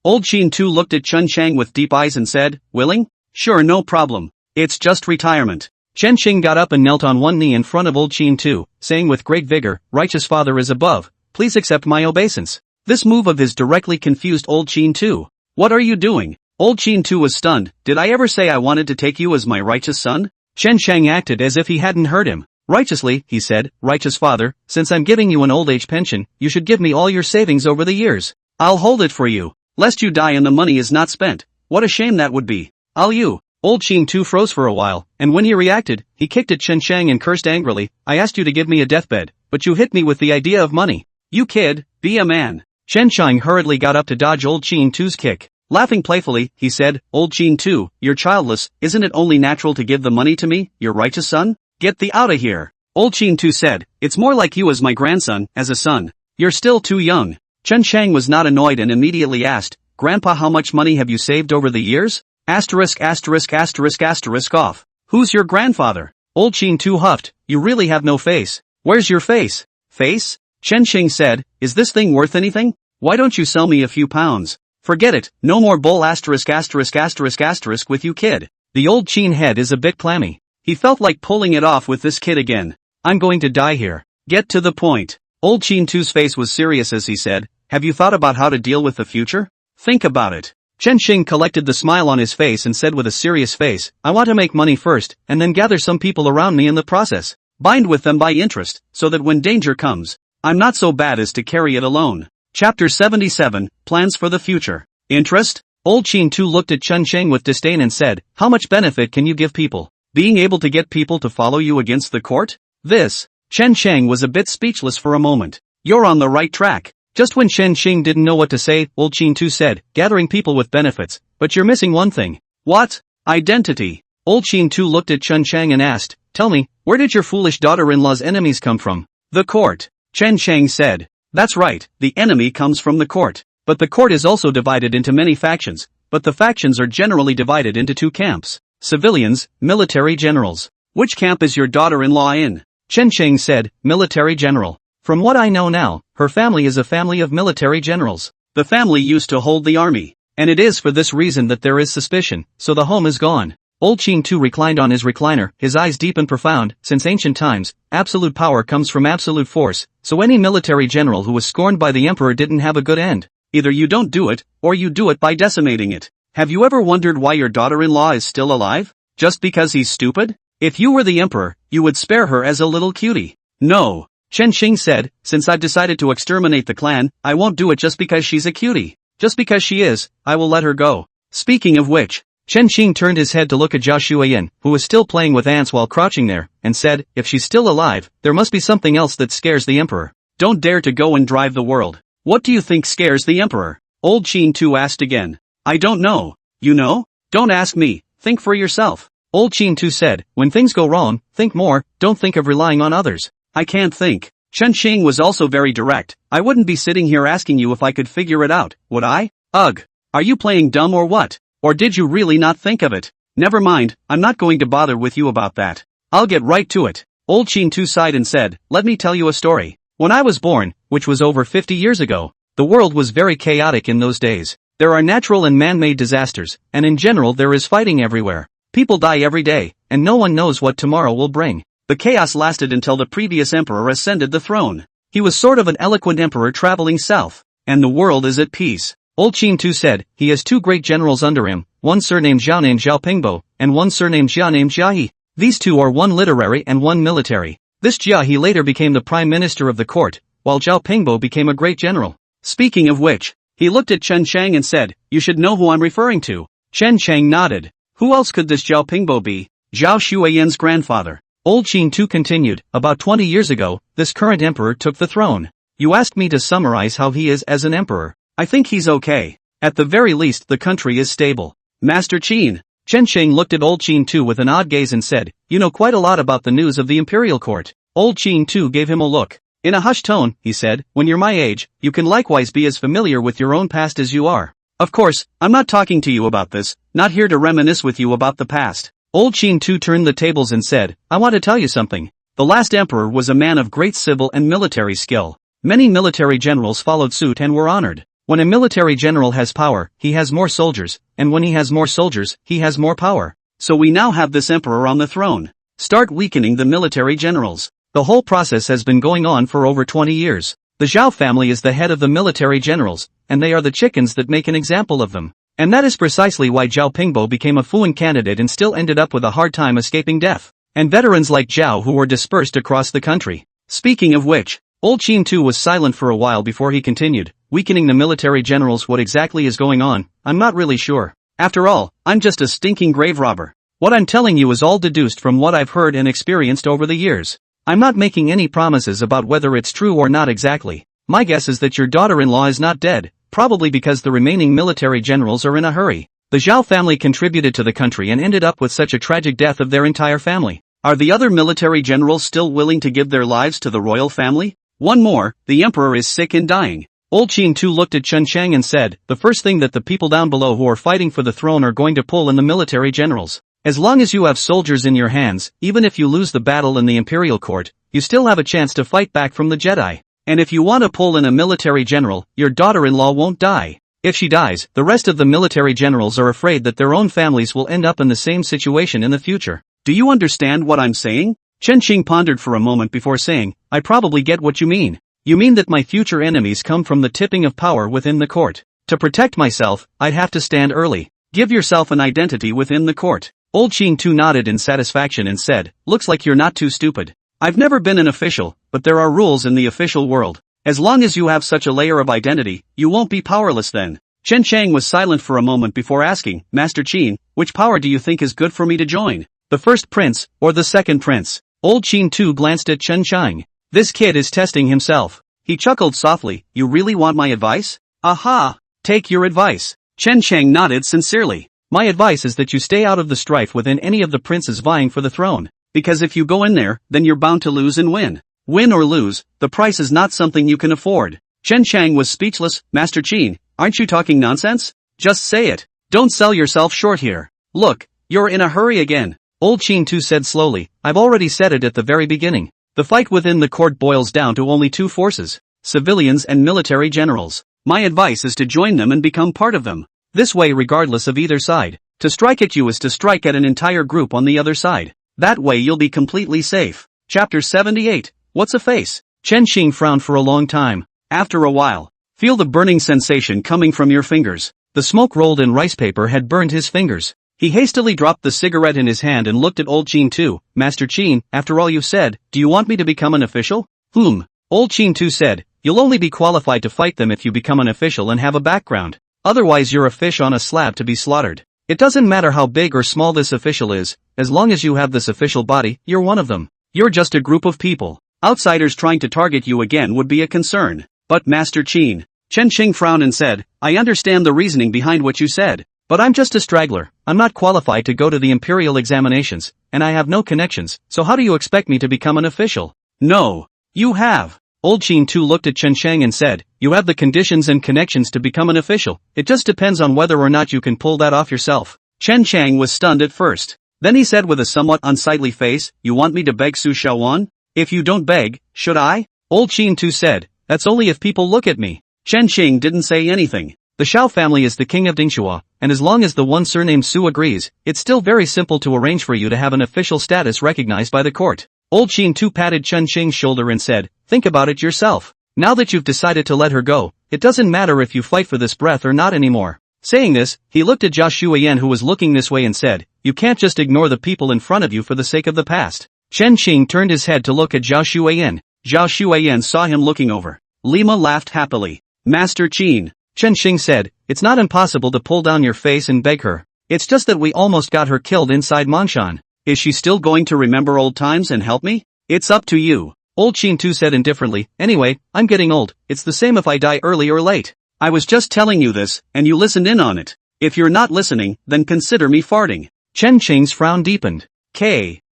Old Qin Tu looked at Chen Shang with deep eyes and said, willing? Sure, no problem. It's just retirement. Chen Xing got up and knelt on one knee in front of old Qin Tu, saying with great vigor, righteous father is above, please accept my obeisance. This move of his directly confused old Qin Tu. What are you doing? Old Qin Tu was stunned. Did I ever say I wanted to take you as my righteous son? Chen Shang acted as if he hadn't heard him. Righteously, he said, righteous father, since I'm giving you an old age pension, you should give me all your savings over the years. I'll hold it for you, lest you die and the money is not spent. What a shame that would be. I'll you. Old Qin Tu froze for a while, and when he reacted, he kicked at Chen Shang and cursed angrily, I asked you to give me a deathbed, but you hit me with the idea of money. You kid, be a man. Chen Shang hurriedly got up to dodge Old Qin Tu's kick. Laughing playfully, he said, Old Qin Tu, you're childless, isn't it only natural to give the money to me, your righteous son? Get thee out of here. Old Qin Tu said, it's more like you as my grandson, as a son. You're still too young. Chen Shang was not annoyed and immediately asked, Grandpa, how much money have you saved over the years? Asterisk asterisk asterisk asterisk off. Who's your grandfather? Old Qin Tu huffed, you really have no face. Where's your face? Face? Chen Shang said, is this thing worth anything? Why don't you sell me a few pounds? Forget it, no more bull asterisk asterisk asterisk asterisk with you kid. The old Qin head is a bit clammy. He felt like pulling it off with this kid again. I'm going to die here. Get to the point. Old Qin Tu's face was serious as he said, have you thought about how to deal with the future? Think about it. Chen Shing collected the smile on his face and said with a serious face, I want to make money first, and then gather some people around me in the process. Bind with them by interest, so that when danger comes, I'm not so bad as to carry it alone. Chapter 77, Plans for the Future. Interest? Old Qin Tu looked at Chen Sheng with disdain and said, how much benefit can you give people? Being able to get people to follow you against the court? This. Chen Sheng was a bit speechless for a moment. You're on the right track. Just when Chen Xing didn't know what to say, Old Qin Tu said, gathering people with benefits, but you're missing one thing. What? Identity. Old Qin Tu looked at Chen Shang and asked, tell me, where did your foolish daughter-in-law's enemies come from? The court. Chen Shang said. That's right, the enemy comes from the court. But the court is also divided into many factions, but the factions are generally divided into two camps. Civilians, military generals. Which camp is your daughter-in-law in? Chen Shang said, military general. From what I know now, her family is a family of military generals. The family used to hold the army, and it is for this reason that there is suspicion, so the home is gone. Old Qin Tu reclined on his recliner, his eyes deep and profound. Since ancient times, absolute power comes from absolute force, so any military general who was scorned by the emperor didn't have a good end. Either you don't do it, or you do it by decimating it. Have you ever wondered why your daughter-in-law is still alive? Just because he's stupid? If you were the emperor, you would spare her as a little cutie. No. Chen Xing said, since I've decided to exterminate the clan, I won't do it just because she's a cutie. Just because she is, I will let her go. Speaking of which, Chen Xing turned his head to look at Zhao Xueyan, who was still playing with ants while crouching there, and said, if she's still alive, there must be something else that scares the emperor. Don't dare to go and drive the world. What do you think scares the emperor? Old Qin Tu asked again. I don't know. You know? Don't ask me, think for yourself. Old Qin Tu said, when things go wrong, think more, don't think of relying on others. I can't think. Chen Xing was also very direct. I wouldn't be sitting here asking you if I could figure it out, would I? Ugh. Are you playing dumb or what? Or did you really not think of it? Never mind, I'm not going to bother with you about that. I'll get right to it. Old Qin Tu sighed and said, let me tell you a story. When I was born, which was over 50 years ago, the world was very chaotic in those days. There are natural and man-made disasters, and in general there is fighting everywhere. People die every day, and no one knows what tomorrow will bring. The chaos lasted until the previous emperor ascended the throne. He was sort of an eloquent emperor traveling south, and the world is at peace. Old Qin Tu said, he has two great generals under him, one surnamed Zhao named Zhao Pingbo, and one surnamed Jia named Jia He. These two are one literary and one military. This Jia He later became the prime minister of the court, while Zhao Pingbo became a great general. Speaking of which, he looked at Chen Shang and said, you should know who I'm referring to. Chen Shang nodded. Who else could this Zhao Pingbo be? Zhao Xueyan's grandfather. Old Qin Tu continued, about 20 years ago, this current emperor took the throne. You asked me to summarize how he is as an emperor. I think he's okay. At the very least the country is stable. Master Qin. Chen Sheng looked at Old Qin Tu with an odd gaze and said, you know quite a lot about the news of the imperial court. Old Qin Tu gave him a look. In a hushed tone, he said, when you're my age, you can likewise be as familiar with your own past as you are. Of course, I'm not talking to you about this, not here to reminisce with you about the past. Old Qin Tu turned the tables and said, I want to tell you something. The last emperor was a man of great civil and military skill. Many military generals followed suit and were honored. When a military general has power, he has more soldiers, and when he has more soldiers, he has more power. So we now have this emperor on the throne. Start weakening the military generals. The whole process has been going on for over 20 years. The Zhao family is the head of the military generals, and they are the chickens that make an example of them. And that is precisely why Zhao Pingbo became a Fuan candidate and still ended up with a hard time escaping death. and veterans like Zhao who were dispersed across the country. Speaking of which, Old Qin too was silent for a while before he continued, weakening the military generals. What exactly is going on? I'm not really sure. After all, I'm just a stinking grave robber. What I'm telling you is all deduced from what I've heard and experienced over the years. I'm not making any promises about whether it's true or not exactly. My guess is that your daughter-in-law is not dead, probably because the remaining military generals are in a hurry. The Zhao family contributed to the country and ended up with such a tragic death of their entire family. Are the other military generals still willing to give their lives to the royal family? One more, the emperor is sick and dying. Old Qin too looked at Chen Chang and said, the first thing that the people down below who are fighting for the throne are going to pull in the military generals. As long as you have soldiers in your hands, even if you lose the battle in the imperial court, you still have a chance to fight back from the Jedi. And if you want to pull in a military general, your daughter-in-law won't die. If she dies, the rest of the military generals are afraid that their own families will end up in the same situation in the future. Do you understand what I'm saying? Chen Qing pondered for a moment before saying, I probably get what you mean. You mean that my future enemies come from the tipping of power within the court. To protect myself, I'd have to stand early. Give yourself an identity within the court. Old Qin too nodded in satisfaction and said, looks like you're not too stupid. I've never been an official, but there are rules in the official world. As long as you have such a layer of identity, you won't be powerless then. Chen Chang was silent for a moment before asking, Master Qin, which power do you think is good for me to join? The first prince, or the second prince? Old Qin too glanced at Chen Chang. This kid is testing himself. He chuckled softly, you really want my advice? Aha! Take your advice. Chen Chang nodded sincerely. My advice is that you stay out of the strife within any of the princes vying for the throne. Because if you go in there, then you're bound to lose and win. Win or lose, the price is not something you can afford. Chen Chang was speechless. Master Qin, aren't you talking nonsense? Just say it. Don't sell yourself short here. Look, you're in a hurry again. Old Qin too said slowly, I've already said it at the very beginning. The fight within the court boils down to only two forces, civilians and military generals. My advice is to join them and become part of them. This way, regardless of either side. To strike at you is to strike at an entire group on the other side. That way you'll be completely safe. Chapter 78. What's a face? Chen Qing frowned for a long time. After a while, feel the burning sensation coming from your fingers. The smoke rolled in rice paper had burned his fingers. He hastily dropped the cigarette in his hand and looked at Old Qin too. Master Qin, after all you've said, do you want me to become an official? Old Qin too said, you'll only be qualified to fight them if you become an official and have a background. Otherwise you're a fish on a slab to be slaughtered. It doesn't matter how big or small this official is, as long as you have this official body, you're one of them. You're just a group of people. Outsiders trying to target you again would be a concern. But Master Qin, Chen Qing frowned and said, I understand the reasoning behind what you said. But I'm just a straggler, I'm not qualified to go to the imperial examinations, and I have no connections, so how do you expect me to become an official? No, you have. Old Qin too looked at Chen Chang and said, you have the conditions and connections to become an official, it just depends on whether or not you can pull that off yourself. Chen Chang was stunned at first. Then he said with a somewhat unsightly face, you want me to beg Su Shaowan? If you don't beg, should I? Old Qin too said, that's only if people look at me. Chen Qing didn't say anything. The Shao family is the king of Dingxua, and as long as the one surnamed Su agrees, it's still very simple to arrange for you to have an official status recognized by the court. Old Qin too patted Chen Qing's shoulder and said, think about it yourself. Now that you've decided to let her go, it doesn't matter if you fight for this breath or not anymore. Saying this, he looked at Zhao Shuiyan who was looking this way and said, you can't just ignore the people in front of you for the sake of the past. Chen Qing turned his head to look at Zhao Shuiyan. Zhao Shuiyan saw him looking over. Lima laughed happily. Master Qin, Chen Qing said, it's not impossible to pull down your face and beg her. It's just that we almost got her killed inside Mongshan. Is she still going to remember old times and help me? It's up to you. Old Qin too said indifferently, anyway, I'm getting old, it's the same if I die early or late. I was just telling you this, and you listened in on it. If you're not listening, then consider me farting. Chen Qing's frown deepened.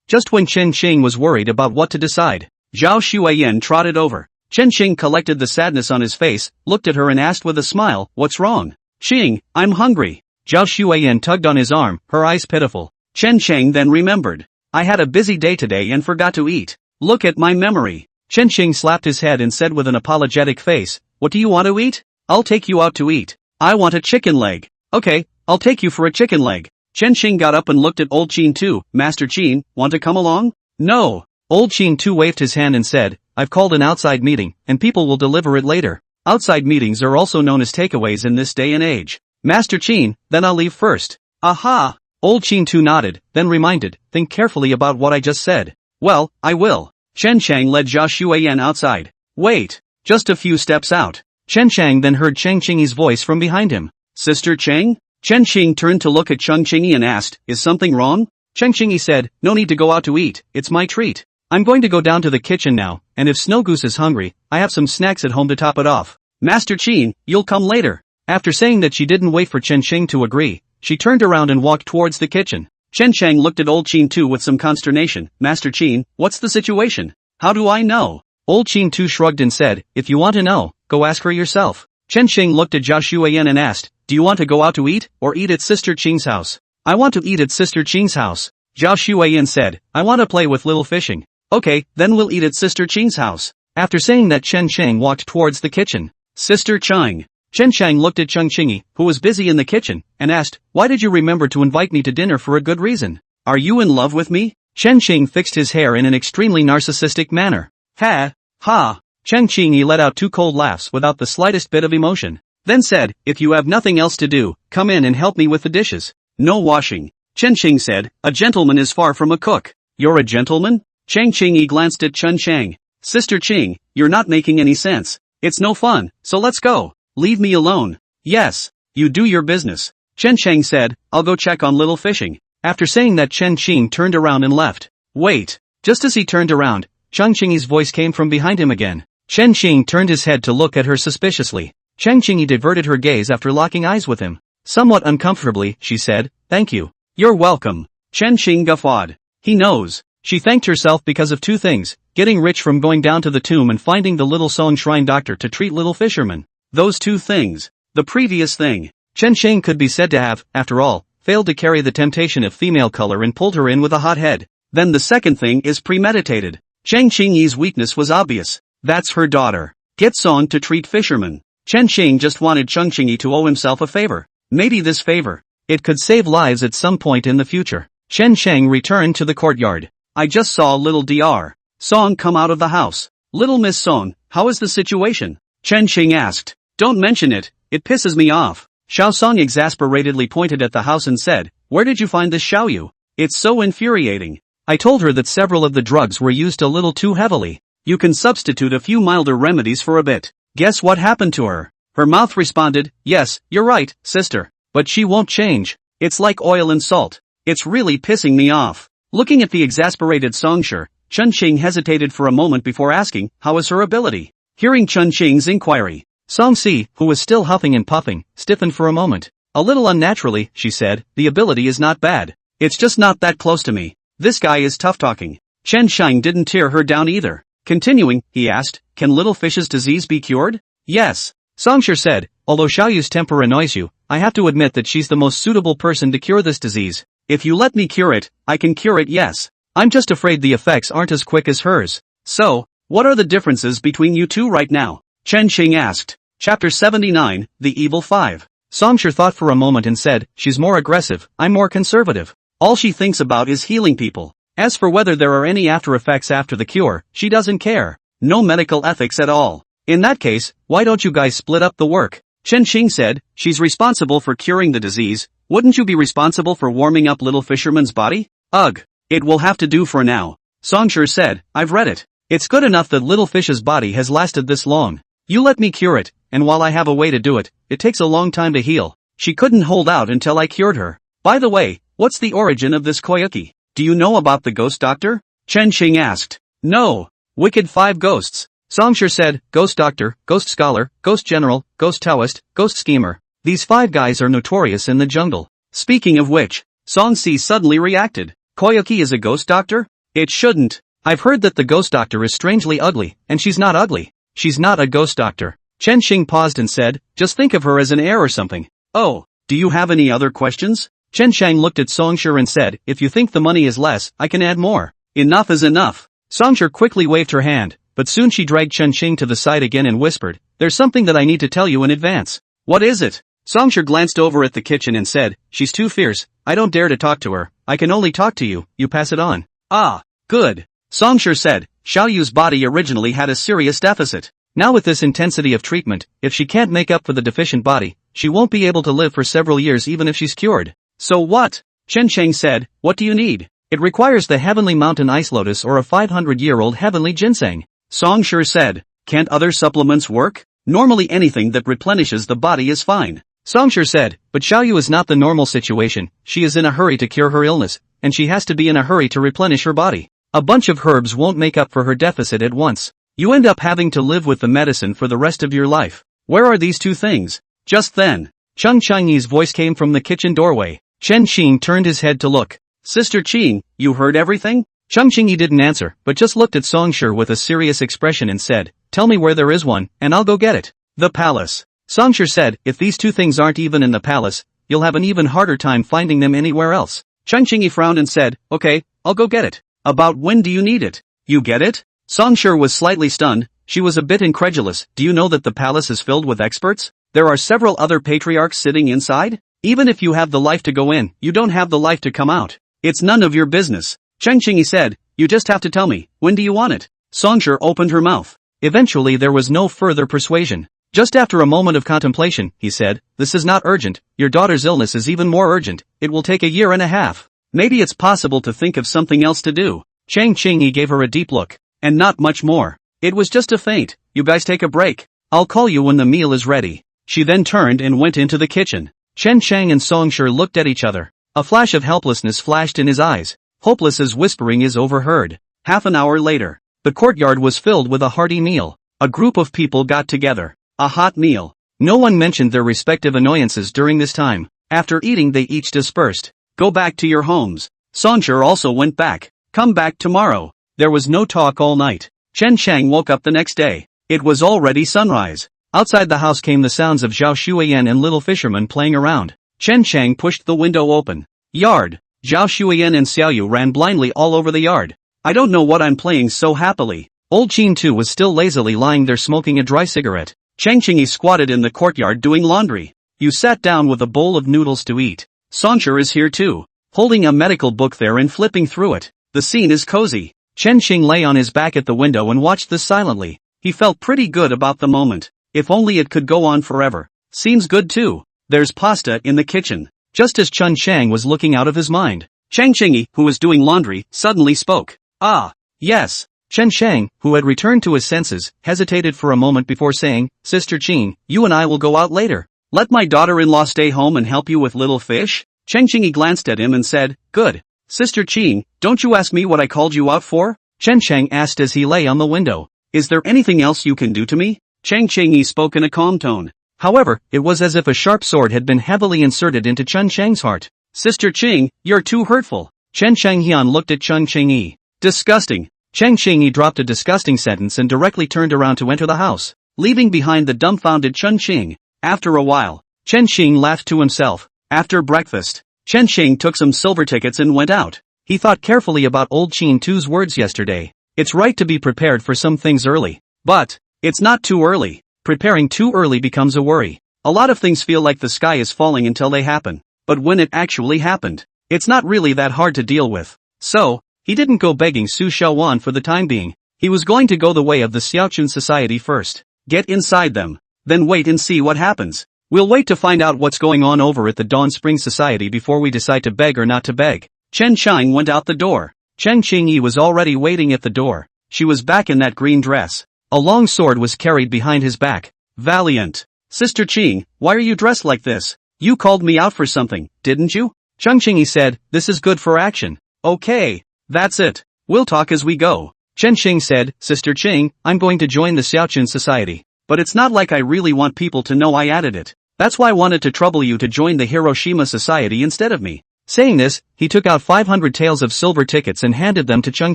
Just when Chen Qing was worried about what to decide, Zhao Shuiyan trotted over. Chen Qing collected the sadness on his face, looked at her and asked with a smile, what's wrong? Qing, I'm hungry. Zhao Shuiyan tugged on his arm, her eyes pitiful. Chen Qing then remembered. I had a busy day today and forgot to eat. Look at my memory. Chen Qing slapped his head and said with an apologetic face, what do you want to eat? I'll take you out to eat. I want a chicken leg. Okay, I'll take you for a chicken leg. Chen Qing got up and looked at Old Qin too. Master Qin, want to come along? No. Old Qin too waved his hand and said, I've called an outside meeting, and people will deliver it later. Outside meetings are also known as takeaways in this day and age. Master Qin, then I'll leave first. Aha! Old Qin Tu nodded, then reminded, think carefully about what I just said. Well, I will. Chen Chang led Jia Shuiyan outside. Wait. Just a few steps out. Chen Chang then heard Cheng Qingyi's voice from behind him. Sister Cheng? Chen Qing turned to look at Cheng Qingyi and asked, is something wrong? Cheng Qingyi said, no need to go out to eat, it's my treat. I'm going to go down to the kitchen now, and if Snow Goose is hungry, I have some snacks at home to top it off. Master Qin, you'll come later. After saying that she didn't wait for Chen Qing to agree, she turned around and walked towards the kitchen. Chen Chang looked at Old Qin Tu with some consternation. Master Qin, what's the situation? How do I know? Old Qin Tu shrugged and said, if you want to know, go ask her yourself. Chen Qing looked at Jia Shuiyan and asked, do you want to go out to eat, or eat at Sister Qing's house? I want to eat at Sister Qing's house. Jia Shuiyan said, I want to play with little fishing. Okay, then we'll eat at Sister Qing's house. After saying that, Chen Chang walked towards the kitchen. Sister Chang. Chen Chang looked at Cheng Qingyi, who was busy in the kitchen, and asked, why did you remember to invite me to dinner for a good reason? Are you in love with me? Chen Qing fixed his hair in an extremely narcissistic manner. Ha! Ha! Cheng Qingyi let out two cold laughs without the slightest bit of emotion. Then said, if you have nothing else to do, come in and help me with the dishes. No washing. Chen Qing said, a gentleman is far from a cook. You're a gentleman? Cheng Qingyi glanced at Chen Chang. Sister Qing, you're not making any sense. It's no fun, so let's go. Leave me alone. Yes. You do your business. Chen Chang said, I'll go check on little fishing. After saying that, Chen Qing turned around and left. Wait. Just as he turned around, Cheng Qingyi's voice came from behind him again. Chen Qing turned his head to look at her suspiciously. Cheng Qingyi diverted her gaze after locking eyes with him. Somewhat uncomfortably, she said, thank you. You're welcome. Chen Qing guffawed. He knows. She thanked herself because of two things, getting rich from going down to the tomb and finding the little Song Shrine doctor to treat little fishermen. Those two things. The previous thing. Chen Chang could be said to have, after all, failed to carry the temptation of female color and pulled her in with a hot head. Then the second thing is premeditated. Cheng Qingyi's weakness was obvious. That's her daughter. Get Song to treat fishermen. Chen Qing just wanted Cheng Qingyi to owe himself a favor. Maybe this favor. It could save lives at some point in the future. Chen Chang returned to the courtyard. I just saw little Dr. Song come out of the house. Little Miss Song, how is the situation? Chen Qing asked. Don't mention it, it pisses me off. Xiao Song exasperatedly pointed at the house and said, where did you find this Xiaoyu? It's so infuriating. I told her that several of the drugs were used a little too heavily. You can substitute a few milder remedies for a bit. Guess what happened to her? Her mouth responded, yes, you're right, sister. But she won't change. It's like oil and salt. It's really pissing me off. Looking at the exasperated Songshur, Chen Qing hesitated for a moment before asking, how is her ability? Hearing Chen Qing's inquiry, Song Si, who was still huffing and puffing, stiffened for a moment. A little unnaturally, she said, the ability is not bad. It's just not that close to me. This guy is tough talking. Chen Shang didn't tear her down either. Continuing, he asked, can little fish's disease be cured? Yes. Songshur said, although Xiaoyu's temper annoys you, I have to admit that she's the most suitable person to cure this disease. If you let me cure it, I can cure it, yes. I'm just afraid the effects aren't as quick as hers. So, what are the differences between you two right now? Chen Qing asked. Chapter 79, The Evil Five. Songshur thought for a moment and said, she's more aggressive, I'm more conservative. All she thinks about is healing people. As for whether there are any after effects after the cure, she doesn't care. No medical ethics at all. In that case, why don't you guys split up the work? Chen Qing said, she's responsible for curing the disease, wouldn't you be responsible for warming up little fisherman's body? Ugh. It will have to do for now. Songshur said, I've read it. It's good enough that little fish's body has lasted this long. You let me cure it, and while I have a way to do it, it takes a long time to heal. She couldn't hold out until I cured her. By the way, what's the origin of this koyuki? Do you know about the ghost doctor? Chen Qing asked. No. Wicked five ghosts. Songshur said, ghost doctor, ghost scholar, ghost general, ghost Taoist, ghost schemer. These five guys are notorious in the jungle. Speaking of which, Song Si suddenly reacted. Koyuki is a ghost doctor? It shouldn't. I've heard that the ghost doctor is strangely ugly, and she's not ugly. She's not a ghost doctor. Chen Qing paused and said, just think of her as an heir or something. Oh, do you have any other questions? Chen Shang looked at Songshur and said, if you think the money is less, I can add more. Enough is enough. Songshur quickly waved her hand, but soon she dragged Chen Qing to the side again and whispered, there's something that I need to tell you in advance. What is it? Songshur glanced over at the kitchen and said, she's too fierce, I don't dare to talk to her, I can only talk to you, you pass it on. Ah, good. Songshur said, Xiaoyu's body originally had a serious deficit. Now with this intensity of treatment, if she can't make up for the deficient body, she won't be able to live for several years even if she's cured. So what? Chen Sheng said, what do you need? It requires the heavenly mountain ice lotus or a 500-year-old heavenly ginseng. Song Shi said, can't other supplements work? Normally anything that replenishes the body is fine. Song Shi said, but Xiaoyu is not the normal situation, she is in a hurry to cure her illness, and she has to be in a hurry to replenish her body. A bunch of herbs won't make up for her deficit at once. You end up having to live with the medicine for the rest of your life. Where are these two things? Just then, Cheng Changyi's voice came from the kitchen doorway. Chen Qing turned his head to look. Sister Qing, you heard everything? Cheng Qingyi didn't answer, but just looked at Song Shi with a serious expression and said, tell me where there is one, and I'll go get it. The palace. Song Shi said, if these two things aren't even in the palace, you'll have an even harder time finding them anywhere else. Cheng Qingyi frowned and said, okay, I'll go get it. About when do you need it? You get it? Song Shi was slightly stunned. She was a bit incredulous. Do you know that the palace is filled with experts? There are several other patriarchs sitting inside? Even if you have the life to go in, you don't have the life to come out. It's none of your business. Cheng Qingyi said, you just have to tell me, when do you want it? Song Shi opened her mouth. Eventually there was no further persuasion. Just after a moment of contemplation, he said, this is not urgent, your daughter's illness is even more urgent, it will take a year and a half. Maybe it's possible to think of something else to do. Cheng Qingyi gave her a deep look. And not much more. It was just a feint. You guys take a break. I'll call you when the meal is ready. She then turned and went into the kitchen. Chen Sheng and Song Shi looked at each other. A flash of helplessness flashed in his eyes. Hopeless as whispering is overheard. Half an hour later, the courtyard was filled with a hearty meal. A group of people got together. A hot meal. No one mentioned their respective annoyances during this time. After eating they each dispersed. Go back to your homes. Song Shi also went back. Come back tomorrow. There was no talk all night. Chen Sheng woke up the next day. It was already sunrise. Outside the house came the sounds of Zhao Shuiyan and little fishermen playing around. Chen Sheng pushed the window open. Yard. Zhao Shuiyan and Xiaoyu ran blindly all over the yard. I don't know what I'm playing so happily. Old Qin too was still lazily lying there smoking a dry cigarette. Cheng Qingyi squatted in the courtyard doing laundry. You sat down with a bowl of noodles to eat. Song Shi is here too, holding a medical book there and flipping through it. The scene is cozy. Chen Qing lay on his back at the window and watched this silently. He felt pretty good about the moment. If only it could go on forever. Seems good too. There's pasta in the kitchen. Just as Chen Sheng was looking out of his mind, Cheng Qingyi, who was doing laundry, suddenly spoke. Ah, yes. Chen Sheng, who had returned to his senses, hesitated for a moment before saying, Sister Qing, you and I will go out later. Let my daughter-in-law stay home and help you with little fish? Cheng Qingyi glanced at him and said, good. Sister Qing, don't you ask me what I called you out for? Chen Sheng asked as he lay on the window. Is there anything else you can do to me? Cheng Qingyi spoke in a calm tone. However, it was as if a sharp sword had been heavily inserted into Chen Sheng's heart. Sister Qing, you're too hurtful. Chen Shenghian looked at Chen Qingyi. Disgusting. Chen Qingyi dropped a disgusting sentence and directly turned around to enter the house, leaving behind the dumbfounded Chen Qing. After a while, Chen Qing laughed to himself. After breakfast, Chen Qing took some silver tickets and went out. He thought carefully about old Qin Tu's words yesterday. It's right to be prepared for some things early. But, it's not too early. Preparing too early becomes a worry. A lot of things feel like the sky is falling until they happen. But when it actually happened, it's not really that hard to deal with. So, he didn't go begging Su Xiaowan for the time being. He was going to go the way of the Xiaochun society first. Get inside them. Then wait and see what happens. We'll wait to find out what's going on over at the Dawn Spring Society before we decide to beg or not to beg. Chen Sheng went out the door. Chen Qingyi was already waiting at the door. She was back in that green dress. A long sword was carried behind his back. Valiant. Sister Qing, why are you dressed like this? You called me out for something, didn't you? Chen Qingyi said, this is good for action. Okay. That's it. We'll talk as we go. Chen Qing said, Sister Qing, I'm going to join the Xiaochun society. But it's not like I really want people to know I added it. That's why I wanted to trouble you to join the Hiroshima Society instead of me. Saying this, he took out 500 taels of silver tickets and handed them to Chen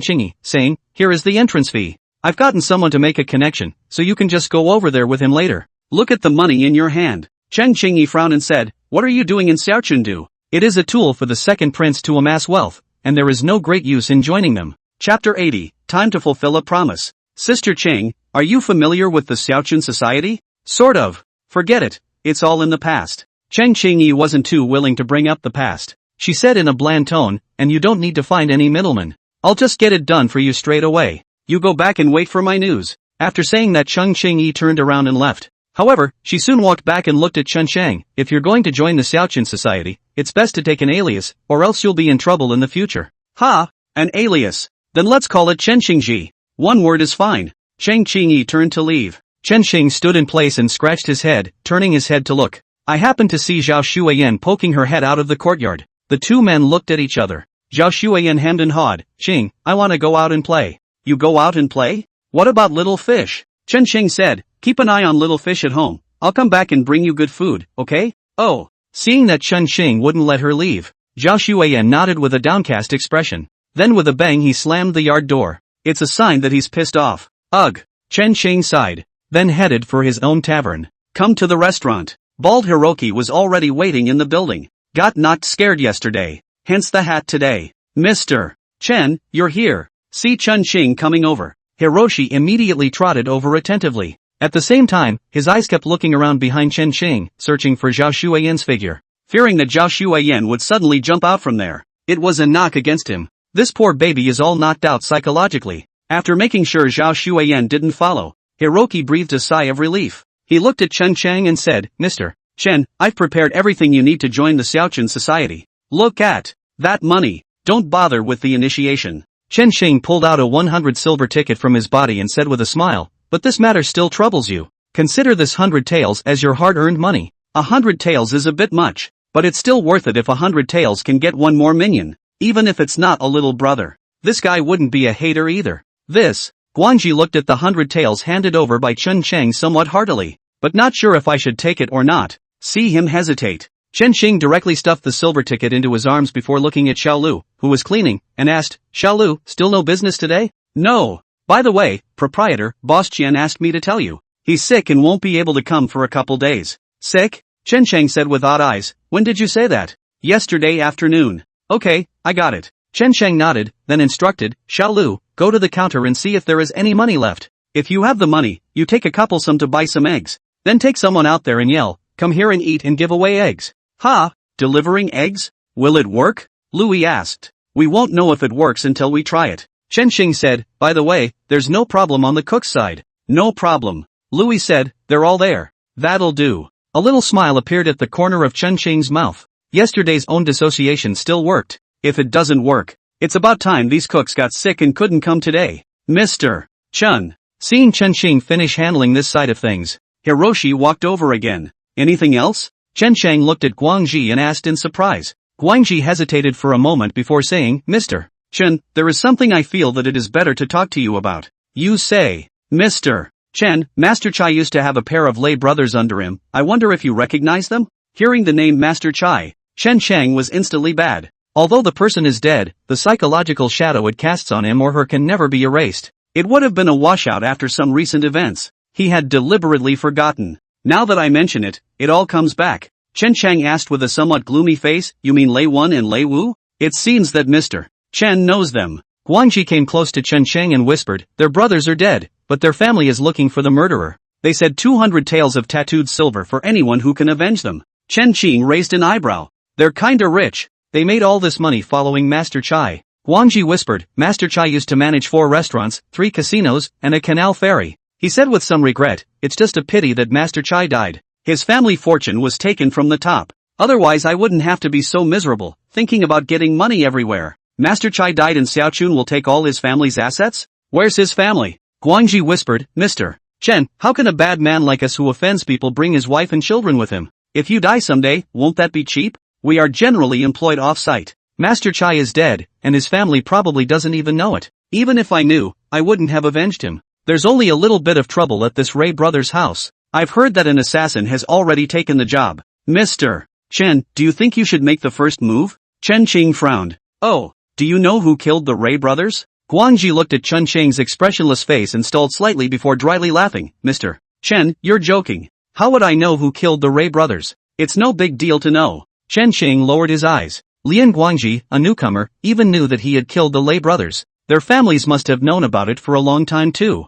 Qingyi, saying, here is the entrance fee. I've gotten someone to make a connection, so you can just go over there with him later. Look at the money in your hand. Chen Qingyi frowned and said, what are you doing in Xiaochundu? It is a tool for the second prince to amass wealth, and there is no great use in joining them. Chapter 80, Time to Fulfill a Promise. Sister Qing, are you familiar with the Xiaochun Society? Sort of. Forget it, it's all in the past. Chen Qingyi wasn't too willing to bring up the past. She said in a bland tone, and you don't need to find any middleman. I'll just get it done for you straight away. You go back and wait for my news. After saying that, Chen Qingyi turned around and left. However, she soon walked back and looked at Chen Shang. If you're going to join the Xiaoqin society, it's best to take an alias, or else you'll be in trouble in the future. Ha! An alias. Then let's call it Chen Xingji. One word is fine. Shang Qingyi turned to leave. Chen Xing stood in place and scratched his head, turning his head to look. I happened to see Zhao Shuiyan poking her head out of the courtyard. The two men looked at each other. Zhao Shuiyan hemmed and hawed. Xing, I want to go out and play. You go out and play? What about little fish? Chen Xing said, keep an eye on little fish at home. I'll come back and bring you good food, okay? Oh. Seeing that Chen Xing wouldn't let her leave, Zhao Shuiyan nodded with a downcast expression. Then with a bang he slammed the yard door. It's a sign that he's pissed off. Ugh. Chen Xing sighed, then headed for his own tavern. Come to the restaurant. Bald Hiroki was already waiting in the building. Got knocked scared yesterday. Hence the hat today. Mr. Chen, you're here. See Chen Xing coming over. Hiroshi immediately trotted over attentively. At the same time, his eyes kept looking around behind Chen Xing, searching for Zhao Shuiyan's figure. Fearing that Zhao Shuiyan would suddenly jump out from there. It was a knock against him. This poor baby is all knocked out psychologically. After making sure Zhao Shuiyan didn't follow, Hiroki breathed a sigh of relief. He looked at Chen Chang and said, Mr. Chen, I've prepared everything you need to join the Xiaoqin society. Look at that money. Don't bother with the initiation. Chen Xing pulled out a 100 silver ticket from his body and said with a smile, but this matter still troubles you. Consider this 100 taels as your hard-earned money. 100 taels is a bit much, but it's still worth it if 100 taels can get one more minion, even if it's not a little brother. This guy wouldn't be a hater either. This. Guangji looked at the 100 taels handed over by Chen Chang somewhat heartily, but not sure if I should take it or not. See him hesitate. Chen Xing directly stuffed the silver ticket into his arms before looking at Xiaolu, who was cleaning, and asked, Xiaolu, still no business today? No. By the way, proprietor, Boss Qian asked me to tell you. He's sick and won't be able to come for a couple days. Sick? Chen Chang said with odd eyes. When did you say that? Yesterday afternoon. Okay, I got it. Chen Chang nodded, then instructed, Xiaolu, go to the counter and see if there is any money left. If you have the money, you take a couple some to buy some eggs. Then take someone out there and yell, come here and eat and give away eggs. Ha! Delivering eggs? Will it work? Louis asked. We won't know if it works until we try it. Chen Xing said, by the way, there's no problem on the cook's side. No problem. Louis said, they're all there. That'll do. A little smile appeared at the corner of Chen Xing's mouth. Yesterday's own dissociation still worked. If it doesn't work, it's about time these cooks got sick and couldn't come today. Mr. Chen. Seeing Chen Xing finish handling this side of things, Hiroshi walked over again. Anything else? Chen Chang looked at Guangji and asked in surprise. Guangji hesitated for a moment before saying, Mr. Chen, there is something I feel that it is better to talk to you about. You say. Mr. Chen, Master Chai used to have a pair of lay brothers under him. I wonder if you recognize them? Hearing the name Master Chai, Chen Chang was instantly bad. Although the person is dead, the psychological shadow it casts on him or her can never be erased. It would have been a washout after some recent events. He had deliberately forgotten. Now that I mention it, it all comes back. Chen Chang asked with a somewhat gloomy face, you mean Lei Wen and Lei Wu? It seems that Mr. Chen knows them. Guangji came close to Chen Chang and whispered, their brothers are dead, but their family is looking for the murderer. They said 200 taels of tattooed silver for anyone who can avenge them. Chen Qing raised an eyebrow. They're kinda rich. They made all this money following Master Chai. Guangji whispered, Master Chai used to manage 4 restaurants, 3 casinos, and a canal ferry. He said with some regret, it's just a pity that Master Chai died. His family fortune was taken from the top. Otherwise I wouldn't have to be so miserable, thinking about getting money everywhere. Master Chai died and Xiaoqun will take all his family's assets? Where's his family? Guangji whispered, Mr. Chen, how can a bad man like us who offends people bring his wife and children with him? If you die someday, won't that be cheap? We are generally employed off-site. Master Chai is dead, and his family probably doesn't even know it. Even if I knew, I wouldn't have avenged him. There's only a little bit of trouble at this Ray brothers' house. I've heard that an assassin has already taken the job. Mr. Chen, do you think you should make the first move? Chen Qing frowned. Oh, do you know who killed the Ray brothers? Guangji looked at Chen Qing's expressionless face and stalled slightly before dryly laughing. Mr. Chen, you're joking. How would I know who killed the Ray brothers? It's no big deal to know. Chen Qing lowered his eyes. Lian Guangji, a newcomer, even knew that he had killed the Lei brothers. Their families must have known about it for a long time too.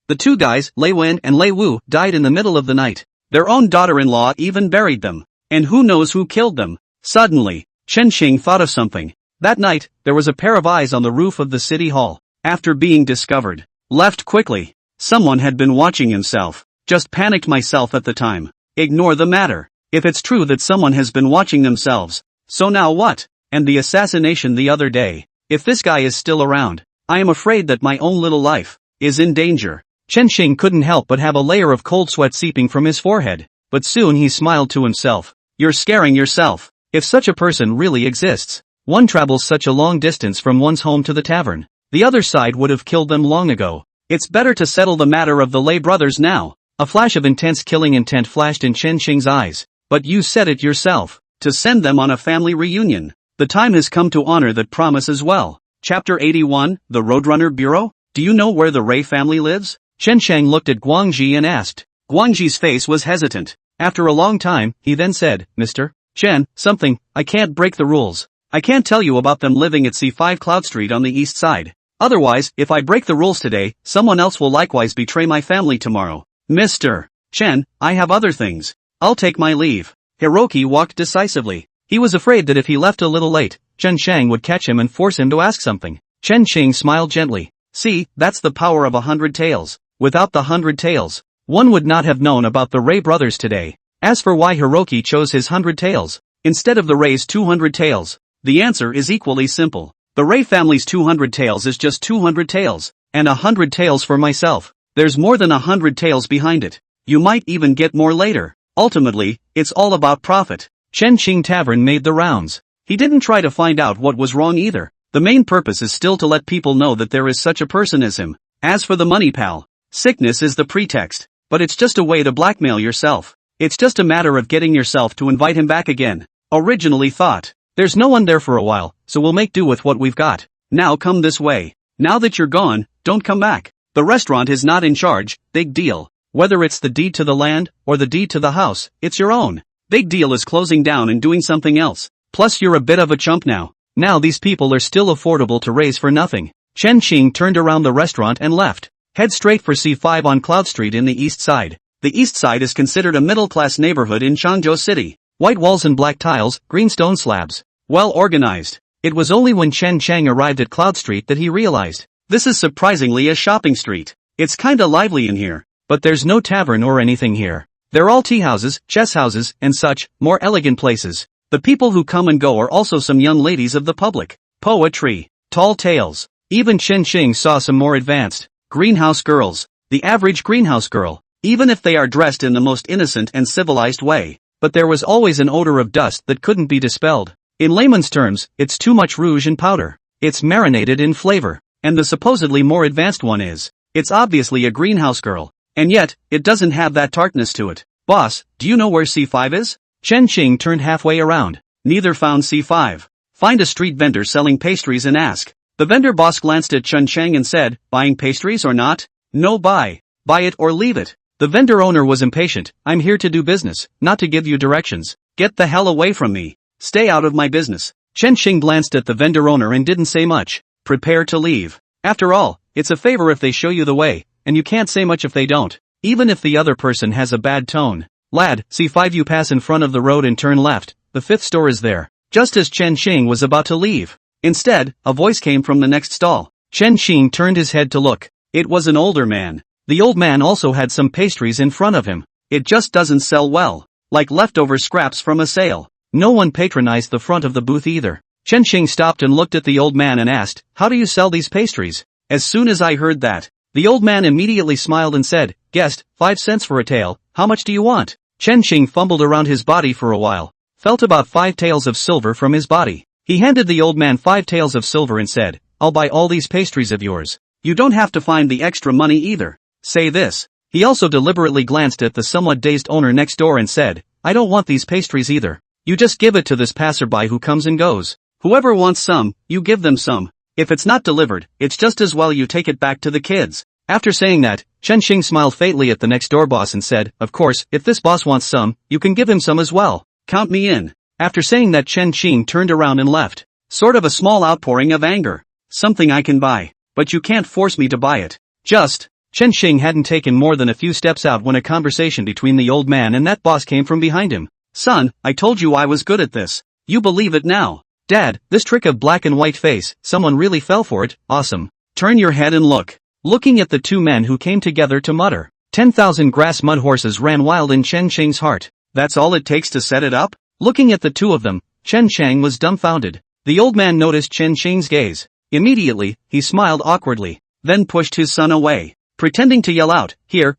The 2 guys, Lei Wen and Lei Wu, died in the middle of the night. Their own daughter-in-law even buried them. And who knows who killed them? Suddenly, Chen Xing thought of something. That night, there was a pair of eyes on the roof of the city hall. After being discovered, left quickly. Someone had been watching himself. Just panicked myself at the time. Ignore the matter. If it's true that someone has been watching themselves, so now what? And the assassination the other day. If this guy is still around, I am afraid that my own little life is in danger. Chen Xing couldn't help but have a layer of cold sweat seeping from his forehead, but soon he smiled to himself. You're scaring yourself. If such a person really exists, one travels such a long distance from one's home to the tavern. The other side would have killed them long ago. It's better to settle the matter of the Lei brothers now. A flash of intense killing intent flashed in Chen Xing's eyes. But you said it yourself, to send them on a family reunion. The time has come to honor that promise as well. Chapter 81, The Roadrunner Bureau? Do you know where the Ray family lives? Chen Shang looked at Guangji and asked. Guangji's face was hesitant. After a long time, he then said, Mr. Chen, something, I can't break the rules. I can't tell you about them living at C5 Cloud Street on the east side. Otherwise, if I break the rules today, someone else will likewise betray my family tomorrow. Mr. Chen, I have other things. I'll take my leave. Hiroki walked decisively. He was afraid that if he left a little late, Chen Shang would catch him and force him to ask something. Chen Xing smiled gently. See, that's the power of 100 tails. Without the 100 tails, one would not have known about the Ray brothers today. As for why Hiroki chose his 100 tails, instead of the Ray's 200 tails, the answer is equally simple. The Ray family's 200 tails is just 200 tails, and 100 tails for myself. There's more than 100 tails behind it. You might even get more later. Ultimately, it's all about profit. Chen Xing Tavern made the rounds. He didn't try to find out what was wrong either. The main purpose is still to let people know that there is such a person as him. As for the money pal, sickness is the pretext, but it's just a way to blackmail yourself. It's just a matter of getting yourself to invite him back again. Originally thought, there's no one there for a while, so we'll make do with what we've got. Now come this way. Now that you're gone, don't come back. The restaurant is not in charge, big deal. Whether it's the deed to the land, or the deed to the house, it's your own. Big deal is closing down and doing something else. Plus you're a bit of a chump now. Now these people are still affordable to raise for nothing. Chen Xing turned around the restaurant and left. Head straight for C5 on Cloud Street in the east side. The east side is considered a middle-class neighborhood in Changzhou City. White walls and black tiles, green stone slabs. Well organized. It was only when Chen Chang arrived at Cloud Street that he realized. This is surprisingly a shopping street. It's kinda lively in here. But there's no tavern or anything here. They're all tea houses, chess houses, and such, more elegant places. The people who come and go are also some young ladies of the public. Poetry, tall tales. Even Chen Xing saw some more advanced. Greenhouse girls. The average greenhouse girl. Even if they are dressed in the most innocent and civilized way. But there was always an odor of dust that couldn't be dispelled. In layman's terms, it's too much rouge and powder. It's marinated in flavor. And the supposedly more advanced one is. It's obviously a greenhouse girl. And yet, it doesn't have that tartness to it. Boss, do you know where C5 is? Chen Xing turned halfway around. Neither found C5. Find a street vendor selling pastries and ask. The vendor boss glanced at Chen Chang and said, buying pastries or not? No buy. Buy it or leave it. The vendor owner was impatient. I'm here to do business, not to give you directions. Get the hell away from me. Stay out of my business. Chen Xing glanced at the vendor owner and didn't say much. Prepare to leave. After all, it's a favor if they show you the way, and you can't say much if they don't. Even if the other person has a bad tone. Lad, C5 you pass in front of the road and turn left. The fifth store is there. Just as Chen Xing was about to leave. Instead, a voice came from the next stall. Chen Xing turned his head to look. It was an older man. The old man also had some pastries in front of him. It just doesn't sell well. Like leftover scraps from a sale. No one patronized the front of the booth either. Chen Xing stopped and looked at the old man and asked, how do you sell these pastries? As soon as I heard that, the old man immediately smiled and said, guest, 5 cents for a tael, how much do you want? Chen Xing fumbled around his body for a while, felt about 5 taels of silver from his body. He handed the old man 5 taels of silver and said, I'll buy all these pastries of yours. You don't have to find the extra money either. Say this. He also deliberately glanced at the somewhat dazed owner next door and said, I don't want these pastries either. You just give it to this passerby who comes and goes. Whoever wants some, you give them some. If it's not delivered, it's just as well you take it back to the kids. After saying that, Chen Xing smiled faintly at the next door boss and said, of course, if this boss wants some, you can give him some as well. Count me in. After saying that, Chen Xing turned around and left. Sort of a small outpouring of anger. Something I can buy. But you can't force me to buy it. Just. Chen Xing hadn't taken more than a few steps out when a conversation between the old man and that boss came from behind him. Son, I told you I was good at this. You believe it now. Dad, this trick of black and white face, someone really fell for it, awesome. Turn your head and look. Looking at the two men who came together to mutter. 10,000 grass mud horses ran wild in Chen Sheng's heart. That's all it takes to set it up? Looking at the two of them, Chen Sheng was dumbfounded. The old man noticed Chen Sheng's gaze. Immediately, he smiled awkwardly, then pushed his son away, pretending to yell out, Here,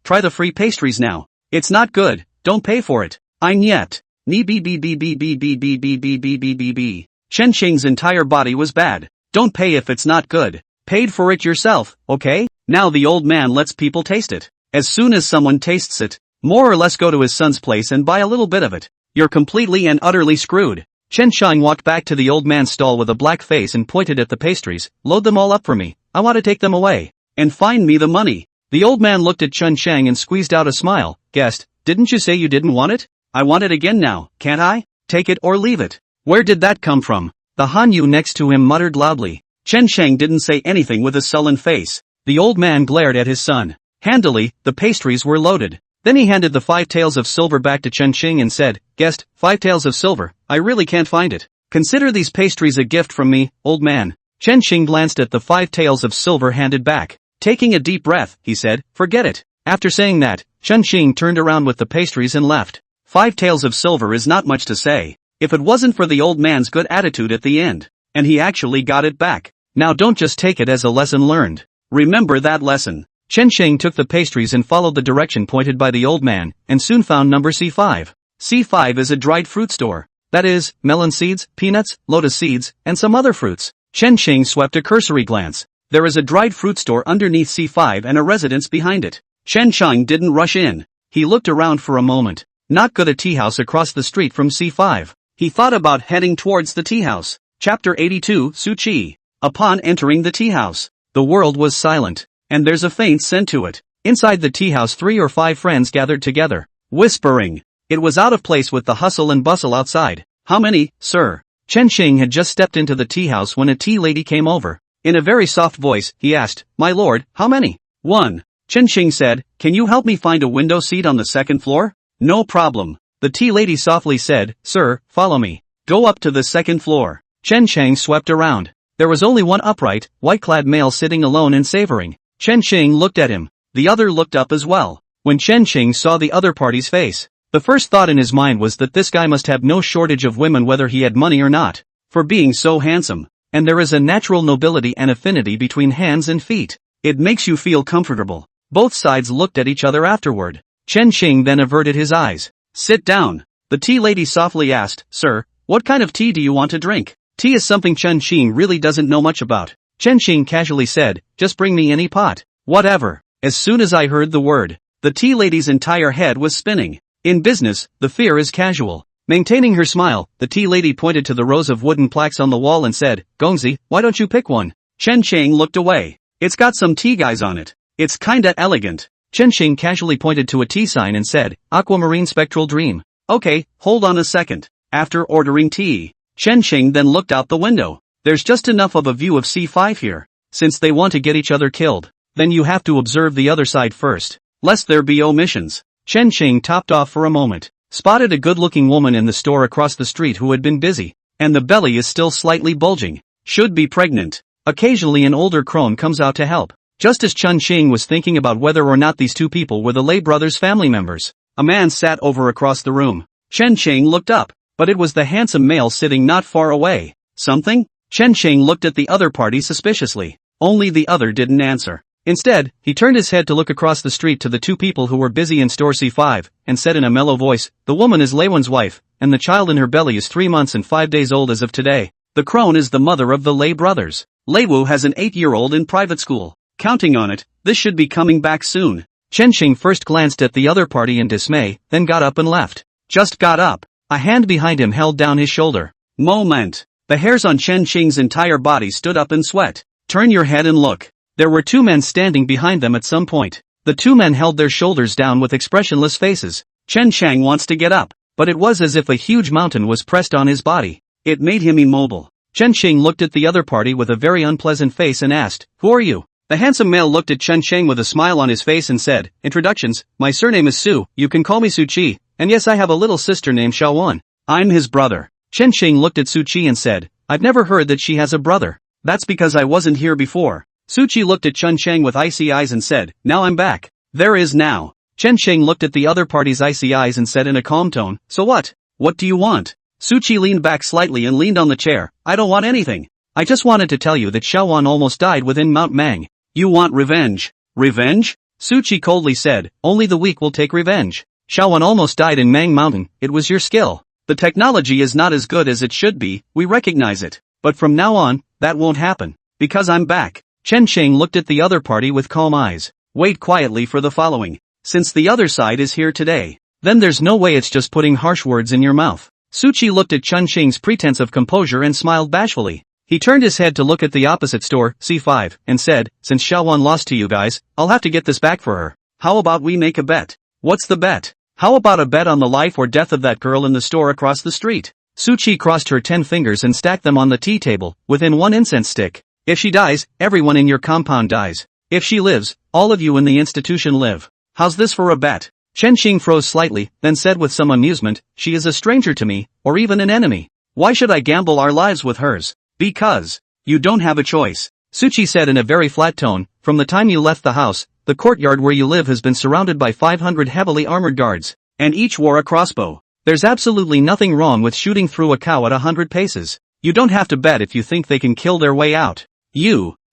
try the free pastries now. It's not good, don't pay for it. I'm yet. Ni bi bi bi bi bi bi bi bi bi bi bi bi bi. Chen Sheng's entire body was bad. Don't pay if it's not good. Paid for it yourself, okay? Now the old man lets people taste it. As soon as someone tastes it, more or less go to his son's place and buy a little bit of it. You're completely and utterly screwed. Chen Sheng walked back to the old man's stall with a black face and pointed at the pastries. Load them all up for me. I want to take them away. And find me the money. The old man looked at Chen Sheng and squeezed out a smile. Guest, didn't you say you didn't want it? I want it again now, can't I? Take it or leave it. Where did that come from? The Hanyu next to him muttered loudly. Chen Sheng didn't say anything with a sullen face. The old man glared at his son. Handily, the pastries were loaded. Then he handed the 5 taels of silver back to Chen Sheng and said, Guest, 5 taels of silver, I really can't find it. Consider these pastries a gift from me, old man. Chen Sheng glanced at the 5 taels of silver handed back. Taking a deep breath, he said, Forget it. After saying that, Chen Sheng turned around with the pastries and left. 5 taels of silver is not much to say, if it wasn't for the old man's good attitude at the end. And he actually got it back. Now don't just take it as a lesson learned. Remember that lesson. Chen Sheng took the pastries and followed the direction pointed by the old man, and soon found number C5. C5 is a dried fruit store. That is, melon seeds, peanuts, lotus seeds, and some other fruits. Chen Sheng swept a cursory glance. There is a dried fruit store underneath C5 and a residence behind it. Chen Sheng didn't rush in. He looked around for a moment. Not good a tea house across the street from C5. He thought about heading towards the tea house. Chapter 82, Su Chi. Upon entering the tea house, the world was silent, and there's a faint scent to it. Inside the tea house 3 or 5 friends gathered together, whispering. It was out of place with the hustle and bustle outside. How many, sir? Chen Sheng had just stepped into the tea house when a tea lady came over. In a very soft voice, he asked, My lord, how many? 1. Chen Sheng said, Can you help me find a window seat on the 2nd floor? No problem. The tea lady softly said, Sir, follow me. Go up to the 2nd floor. Chen Sheng swept around. There was only one upright, white-clad male sitting alone and savoring. Chen Sheng looked at him. The other looked up as well. When Chen Sheng saw the other party's face, the first thought in his mind was that this guy must have no shortage of women whether he had money or not, for being so handsome. And there is a natural nobility and affinity between hands and feet. It makes you feel comfortable. Both sides looked at each other afterward. Chen Sheng then averted his eyes. Sit down. The tea lady softly asked, Sir, what kind of tea do you want to drink? Tea is something Chen Sheng really doesn't know much about. Chen Sheng casually said, Just bring me any pot. Whatever. As soon as I heard the word, the tea lady's entire head was spinning. In business, the fear is casual. Maintaining her smile, the tea lady pointed to the rows of wooden plaques on the wall and said, Gongzi, why don't you pick one? Chen Sheng looked away. It's got some tea guys on it. It's kinda elegant. Chen Sheng casually pointed to a tea sign and said, Aquamarine Spectral Dream. Okay, hold on a second. After ordering tea, Chen Sheng then looked out the window. There's just enough of a view of C5 here. Since they want to get each other killed, then you have to observe the other side first, lest there be omissions. Chen Sheng topped off for a moment, spotted a good-looking woman in the store across the street who had been busy, and the belly is still slightly bulging. Should be pregnant. Occasionally an older crone comes out to help. Just as Chen Sheng was thinking about whether or not these two people were the Lei brothers' family members, a man sat over across the room. Chen Sheng looked up, but it was the handsome male sitting not far away. Something? Chen Sheng looked at the other party suspiciously. Only the other didn't answer. Instead, he turned his head to look across the street to the two people who were busy in store C5, and said in a mellow voice, The woman is Leiwen's wife, and the child in her belly is 3 months and 5 days old as of today. The crone is the mother of the Lei brothers. Leiwu has an 8-year-old in private school. Counting on it, this should be coming back soon. Chen Sheng first glanced at the other party in dismay, then got up and left. Just got up. A hand behind him held down his shoulder. Moment. The hairs on Chen Sheng's entire body stood up in sweat. Turn your head and look. There were 2 men standing behind them at some point. The 2 men held their shoulders down with expressionless faces. Chen Sheng wants to get up, but it was as if a huge mountain was pressed on his body. It made him immobile. Chen Sheng looked at the other party with a very unpleasant face and asked, Who are you? The handsome male looked at Chen Sheng with a smile on his face and said, Introductions, my surname is Su, you can call me Su Chi, and yes I have a little sister named Xiaowan. I'm his brother. Chen Sheng looked at Su Chi and said, I've never heard that she has a brother. That's because I wasn't here before. Su Chi looked at Chen Sheng with icy eyes and said, Now I'm back. There is now. Chen Sheng looked at the other party's icy eyes and said in a calm tone, so what? What do you want? Suchi leaned back slightly and leaned on the chair. I don't want anything. I just wanted to tell you that Xiaowan almost died within Mount Mang. You want revenge? Revenge? Suchi coldly said, only the weak will take revenge. Xiaowan almost died in Mang Mountain, it was your skill. The technology is not as good as it should be, we recognize it. But from now on, that won't happen. Because I'm back. Chen Sheng looked at the other party with calm eyes. Wait quietly for the following. Since the other side is here today. Then there's no way it's just putting harsh words in your mouth. Suchi looked at Chen Sheng's pretense of composure and smiled bashfully. He turned his head to look at the opposite store, C5, and said, since Xiaowan lost to you guys, I'll have to get this back for her. How about we make a bet? What's the bet? How about a bet on the life or death of that girl in the store across the street? Suchi crossed her 10 fingers and stacked them on the tea table, within one incense stick. If she dies, everyone in your compound dies. If she lives, all of you in the institution live. How's this for a bet? Chen Sheng froze slightly, then said with some amusement, she is a stranger to me, or even an enemy. Why should I gamble our lives with hers? Because you don't have a choice. Suchi said in a very flat tone, from the time you left the house, the courtyard where you live has been surrounded by 500 heavily armored guards, and each wore a crossbow. There's absolutely nothing wrong with shooting through a cow at 100 paces. You don't have to bet if you think they can kill their way out.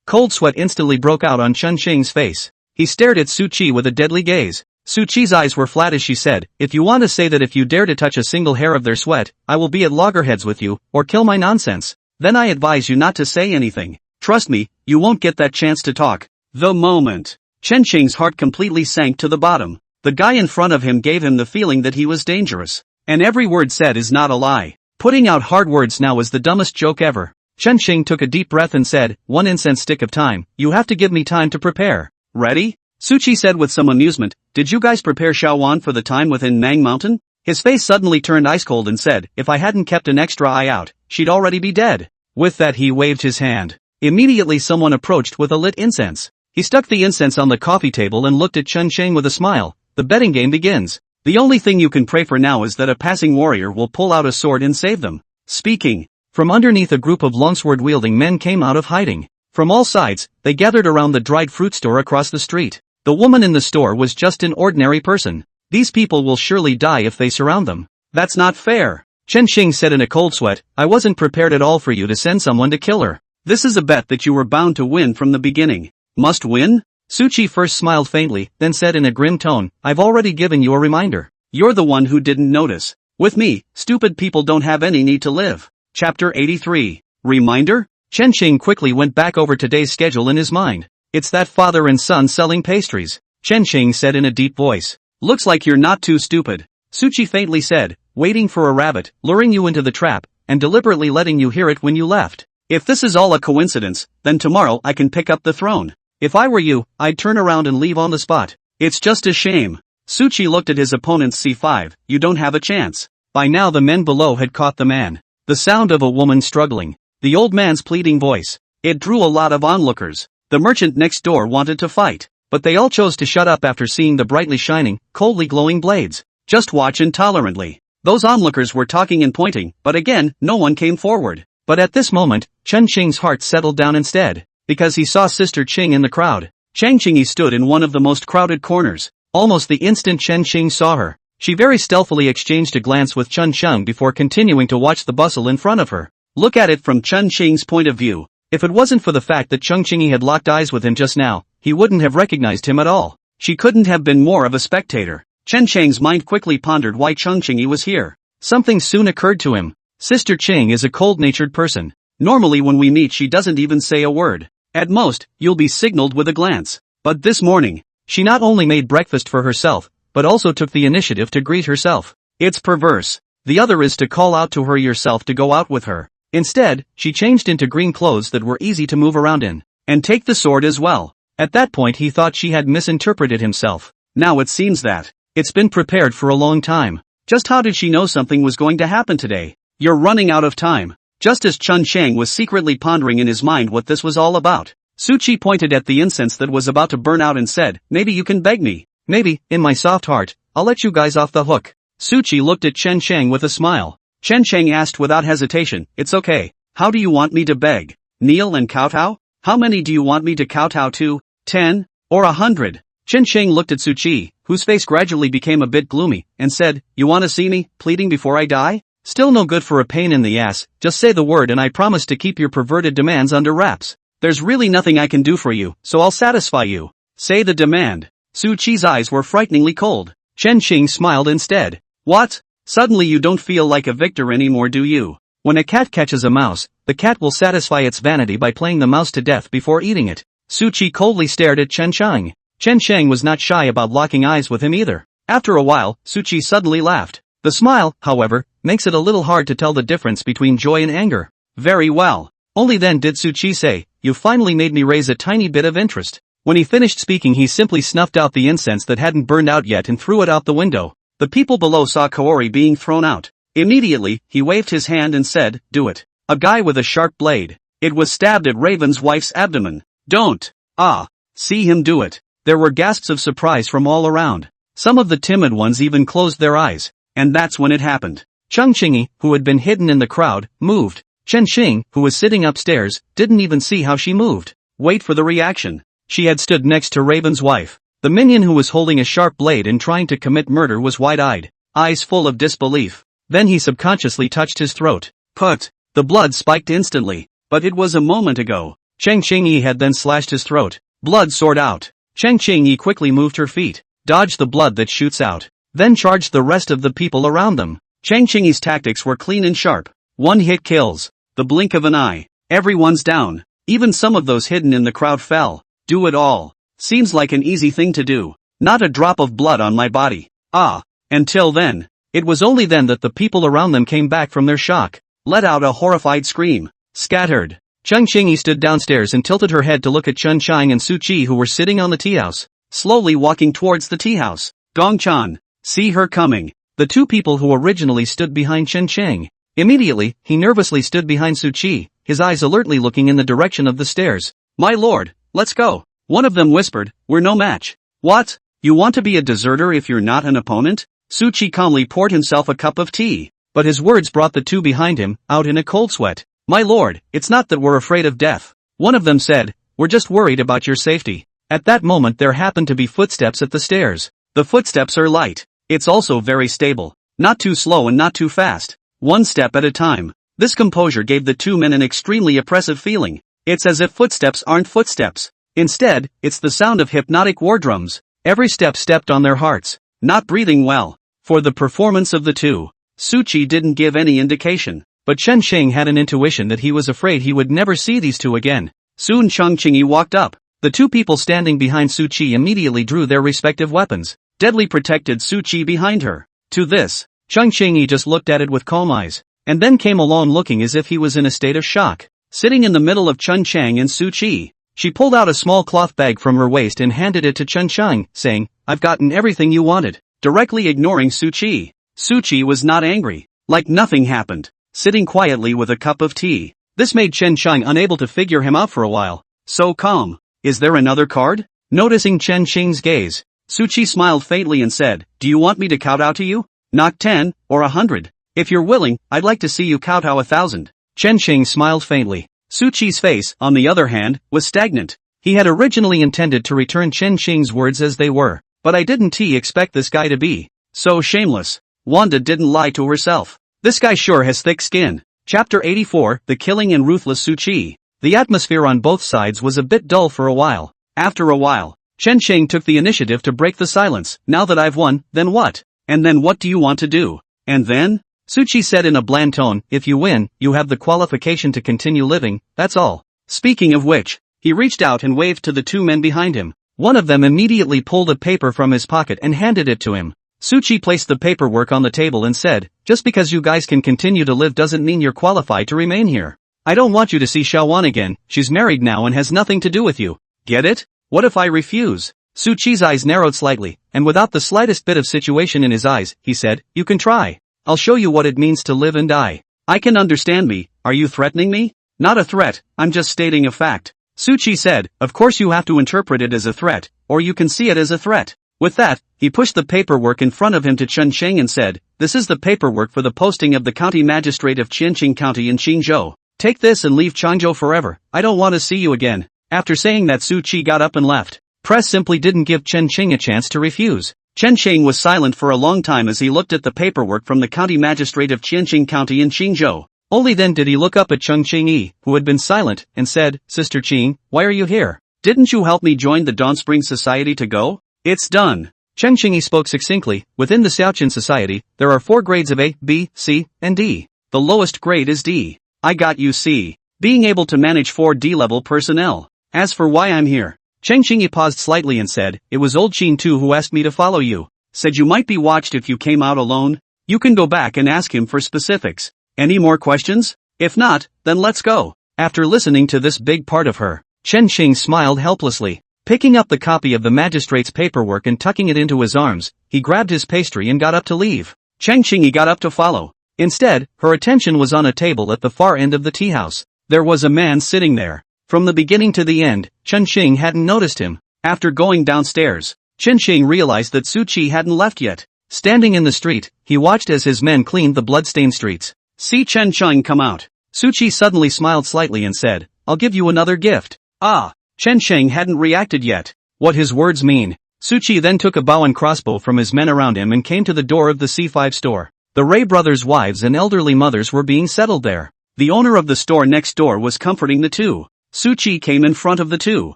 Cold sweat instantly broke out on Chen Sheng's face. He stared at Suchi with a deadly gaze. Suchi's eyes were flat as she said, if you want to say that if you dare to touch a single hair of their sweat, I will be at loggerheads with you, or kill my nonsense, then I advise you not to say anything. Trust me, you won't get that chance to talk. The moment. Chen Sheng's heart completely sank to the bottom. The guy in front of him gave him the feeling that he was dangerous. And every word said is not a lie. Putting out hard words now is the dumbest joke ever. Chen Sheng took a deep breath and said, one incense stick of time, you have to give me time to prepare. Ready? Suchi said with some amusement, did you guys prepare Xiaowan for the time within Mang Mountain? His face suddenly turned ice cold and said, if I hadn't kept an extra eye out, she'd already be dead. With that he waved his hand. Immediately someone approached with a lit incense. He stuck the incense on the coffee table and looked at Chen Sheng with a smile. The betting game begins. The only thing you can pray for now is that a passing warrior will pull out a sword and save them. Speaking. From underneath a group of longsword-wielding men came out of hiding. From all sides, they gathered around the dried fruit store across the street. The woman in the store was just an ordinary person. These people will surely die if they surround them. That's not fair. Chen Sheng said in a cold sweat, I wasn't prepared at all for you to send someone to kill her. This is a bet that you were bound to win from the beginning. Must win? Suchi first smiled faintly, then said in a grim tone, I've already given you a reminder. You're the one who didn't notice. With me, stupid people don't have any need to live. Chapter 83. Reminder? Chen Sheng quickly went back over today's schedule in his mind. It's that father and son selling pastries. Chen Sheng said in a deep voice. Looks like you're not too stupid. Suchi faintly said, waiting for a rabbit, luring you into the trap, and deliberately letting you hear it when you left. If this is all a coincidence, then tomorrow I can pick up the throne. If I were you, I'd turn around and leave on the spot. It's just a shame. Suchi looked at his opponent's C5, you don't have a chance. By now the men below had caught the man. The sound of a woman struggling. The old man's pleading voice. It drew a lot of onlookers. The merchant next door wanted to fight, but they all chose to shut up after seeing the brightly shining, coldly glowing blades. Just watch intolerantly. Those onlookers were talking and pointing, but again, no one came forward. But at this moment, Chen Qing's heart settled down instead, because he saw Sister Qing in the crowd. Chang Qingyi stood in one of the most crowded corners. Almost the instant Chen Qing saw her, she very stealthily exchanged a glance with Chen Sheng before continuing to watch the bustle in front of her. Look at it from Chen Qing's point of view. If it wasn't for the fact that Chen Qingyi had locked eyes with him just now, he wouldn't have recognized him at all. She couldn't have been more of a spectator. Chen Cheng's mind quickly pondered why Chen Qingyi was here. Something soon occurred to him. Sister Qing is a cold-natured person. Normally when we meet she doesn't even say a word. At most, you'll be signaled with a glance. But this morning, she not only made breakfast for herself, but also took the initiative to greet herself. It's perverse. The other is to call out to her yourself to go out with her. Instead, she changed into green clothes that were easy to move around in. And take the sword as well. At that point he thought she had misinterpreted himself. Now it seems that. It's been prepared for a long time. Just how did she know something was going to happen today? You're running out of time. Just as Chen Sheng was secretly pondering in his mind what this was all about, Suchi pointed at the incense that was about to burn out and said, maybe you can beg me. Maybe, in my soft heart, I'll let you guys off the hook. Suchi looked at Chen Sheng with a smile. Chen Sheng asked without hesitation, it's okay. How do you want me to beg? Kneel and kowtow? How many do you want me to kowtow to? 10? Or 100? Chen Sheng looked at Su Chi, whose face gradually became a bit gloomy, and said, "You wanna see me, pleading before I die? Still no good for a pain in the ass, just say the word and I promise to keep your perverted demands under wraps. There's really nothing I can do for you, so I'll satisfy you. Say the demand." Su Chi's eyes were frighteningly cold. Chen Sheng smiled instead. "What? Suddenly you don't feel like a victor anymore, do you? When a cat catches a mouse, the cat will satisfy its vanity by playing the mouse to death before eating it." Su Chi coldly stared at Chen Sheng. Chen Sheng was not shy about locking eyes with him either. After a while, Su Chi suddenly laughed. The smile, however, makes it a little hard to tell the difference between joy and anger. "Very well." Only then did Su Chi say, "You finally made me raise a tiny bit of interest." When he finished speaking, he simply snuffed out the incense that hadn't burned out yet and threw it out the window. The people below saw Kaori being thrown out. Immediately, he waved his hand and said, "Do it." A guy with a sharp blade. It was stabbed at Raven's wife's abdomen. "Don't. Ah. See him do it." There were gasps of surprise from all around. Some of the timid ones even closed their eyes. And that's when it happened. Cheng Qingyi, who had been hidden in the crowd, moved. Chen Xing, who was sitting upstairs, didn't even see how she moved. Wait for the reaction. She had stood next to Raven's wife. The minion who was holding a sharp blade and trying to commit murder was wide-eyed, eyes full of disbelief. Then he subconsciously touched his throat. Put. The blood spiked instantly. But it was a moment ago. Cheng Qingyi had then slashed his throat. Blood soared out. Cheng Qingyi quickly moved her feet, dodged the blood that shoots out, then charged the rest of the people around them. Cheng Qingyi's tactics were clean and sharp. One hit kills. The blink of an eye. Everyone's down. Even some of those hidden in the crowd fell. Do it all. Seems like an easy thing to do. Not a drop of blood on my body. Ah. Until then. It was only then that the people around them came back from their shock. Let out a horrified scream. Scattered. Cheng Qingyi stood downstairs and tilted her head to look at Chen Shang and Su Chi, who were sitting on the tea house, slowly walking towards the tea house. Gong Chan. See her coming. The two people who originally stood behind Chen Shang. Immediately, he nervously stood behind Su Chi, his eyes alertly looking in the direction of the stairs. My lord, let's go. One of them whispered, we're no match. What? You want to be a deserter if you're not an opponent? Su Chi calmly poured himself a cup of tea, but his words brought the two behind him out in a cold sweat. My lord, it's not that we're afraid of death. One of them said, we're just worried about your safety. At that moment there happened to be footsteps at the stairs. The footsteps are light. It's also very stable. Not too slow and not too fast. One step at a time. This composure gave the two men an extremely oppressive feeling. It's as if footsteps aren't footsteps. Instead, it's the sound of hypnotic war drums. Every step stepped on their hearts. Not breathing well. For the performance of the two, Su Chi didn't give any indication. But Chen Sheng had an intuition that he was afraid he would never see these two again. Soon Cheng Qingyi walked up. The two people standing behind Su Chi immediately drew their respective weapons. Deadly protected Su Chi behind her. To this, Cheng Qingyi just looked at it with calm eyes, and then came along looking as if he was in a state of shock. Sitting in the middle of Chen Shang and Su Chi, she pulled out a small cloth bag from her waist and handed it to Chen Shang, saying, I've gotten everything you wanted, directly ignoring Su Chi. Su Chi was not angry. Like nothing happened. Sitting quietly with a cup of tea. This made Chen Shang unable to figure him out for a while. So calm. Is there another card? Noticing Chen Shang's gaze, Su Chi smiled faintly and said, do you want me to kowtow to you? Not 10, or 100. If you're willing, I'd like to see you kowtow 1,000. Chen Shang smiled faintly. Su Chi's face, on the other hand, was stagnant. He had originally intended to return Chen Shang's words as they were, but I didn't expect this guy to be so shameless. Wanda didn't lie to herself. This guy sure has thick skin. Chapter 84, The Killing and Ruthless Su Chi. The atmosphere on both sides was a bit dull for a while. After a while, Chen Shang took the initiative to break the silence. Now that I've won, then what? And then what do you want to do? And then? Su Chi said in a bland tone, if you win, you have the qualification to continue living, that's all. Speaking of which, he reached out and waved to the two men behind him. One of them immediately pulled a paper from his pocket and handed it to him. Su Chi placed the paperwork on the table and said, just because you guys can continue to live doesn't mean you're qualified to remain here. I don't want you to see Xiaowan again, she's married now and has nothing to do with you. Get it? What if I refuse? Su Chi's eyes narrowed slightly, and without the slightest bit of situation in his eyes, he said, you can try. I'll show you what it means to live and die. I can understand me, are you threatening me? Not a threat, I'm just stating a fact. Su Chi said, of course you have to interpret it as a threat, or you can see it as a threat. With that, he pushed the paperwork in front of him to Chen Shang and said, this is the paperwork for the posting of the county magistrate of Qianqing County in Qingzhou. Take this and leave Changzhou forever, I don't want to see you again. After saying that Su Chi got up and left. Press simply didn't give Chen Qing a chance to refuse. Chen Qing was silent for a long time as he looked at the paperwork from the county magistrate of Qianqing County in Qingzhou. Only then did he look up at Cheng Qing-yi, who had been silent, and said, Sister Qing, why are you here? Didn't you help me join the Dawn Spring Society to go? It's done. Cheng Qing-yi spoke succinctly. Within the Xiaoqin Society, there are 4 grades of A, B, C, and D. The lowest grade is D. I got you C. Being able to manage 4 D-level personnel. As for why I'm here, Cheng Qing-yi paused slightly and said, it was old Qin Tu who asked me to follow you. Said you might be watched if you came out alone. You can go back and ask him for specifics. Any more questions? If not, then let's go. After listening to this big part of her, Chen Qing smiled helplessly. Picking up the copy of the magistrate's paperwork and tucking it into his arms, he grabbed his pastry and got up to leave. Cheng Qing got up to follow. Instead, her attention was on a table at the far end of the tea house. There was a man sitting there. From the beginning to the end, Chen Qing hadn't noticed him. After going downstairs, Chen Qing realized that Su Qi hadn't left yet. Standing in the street, he watched as his men cleaned the blood-stained streets. See Chen Qing come out. Su Qi suddenly smiled slightly and said, I'll give you another gift. Ah, Chen Qing hadn't reacted yet. What his words mean. Su Qi then took a bow and crossbow from his men around him and came to the door of the C5 store. The Ray brothers' wives and elderly mothers were being settled there. The owner of the store next door was comforting the two. Su Qi came in front of the two.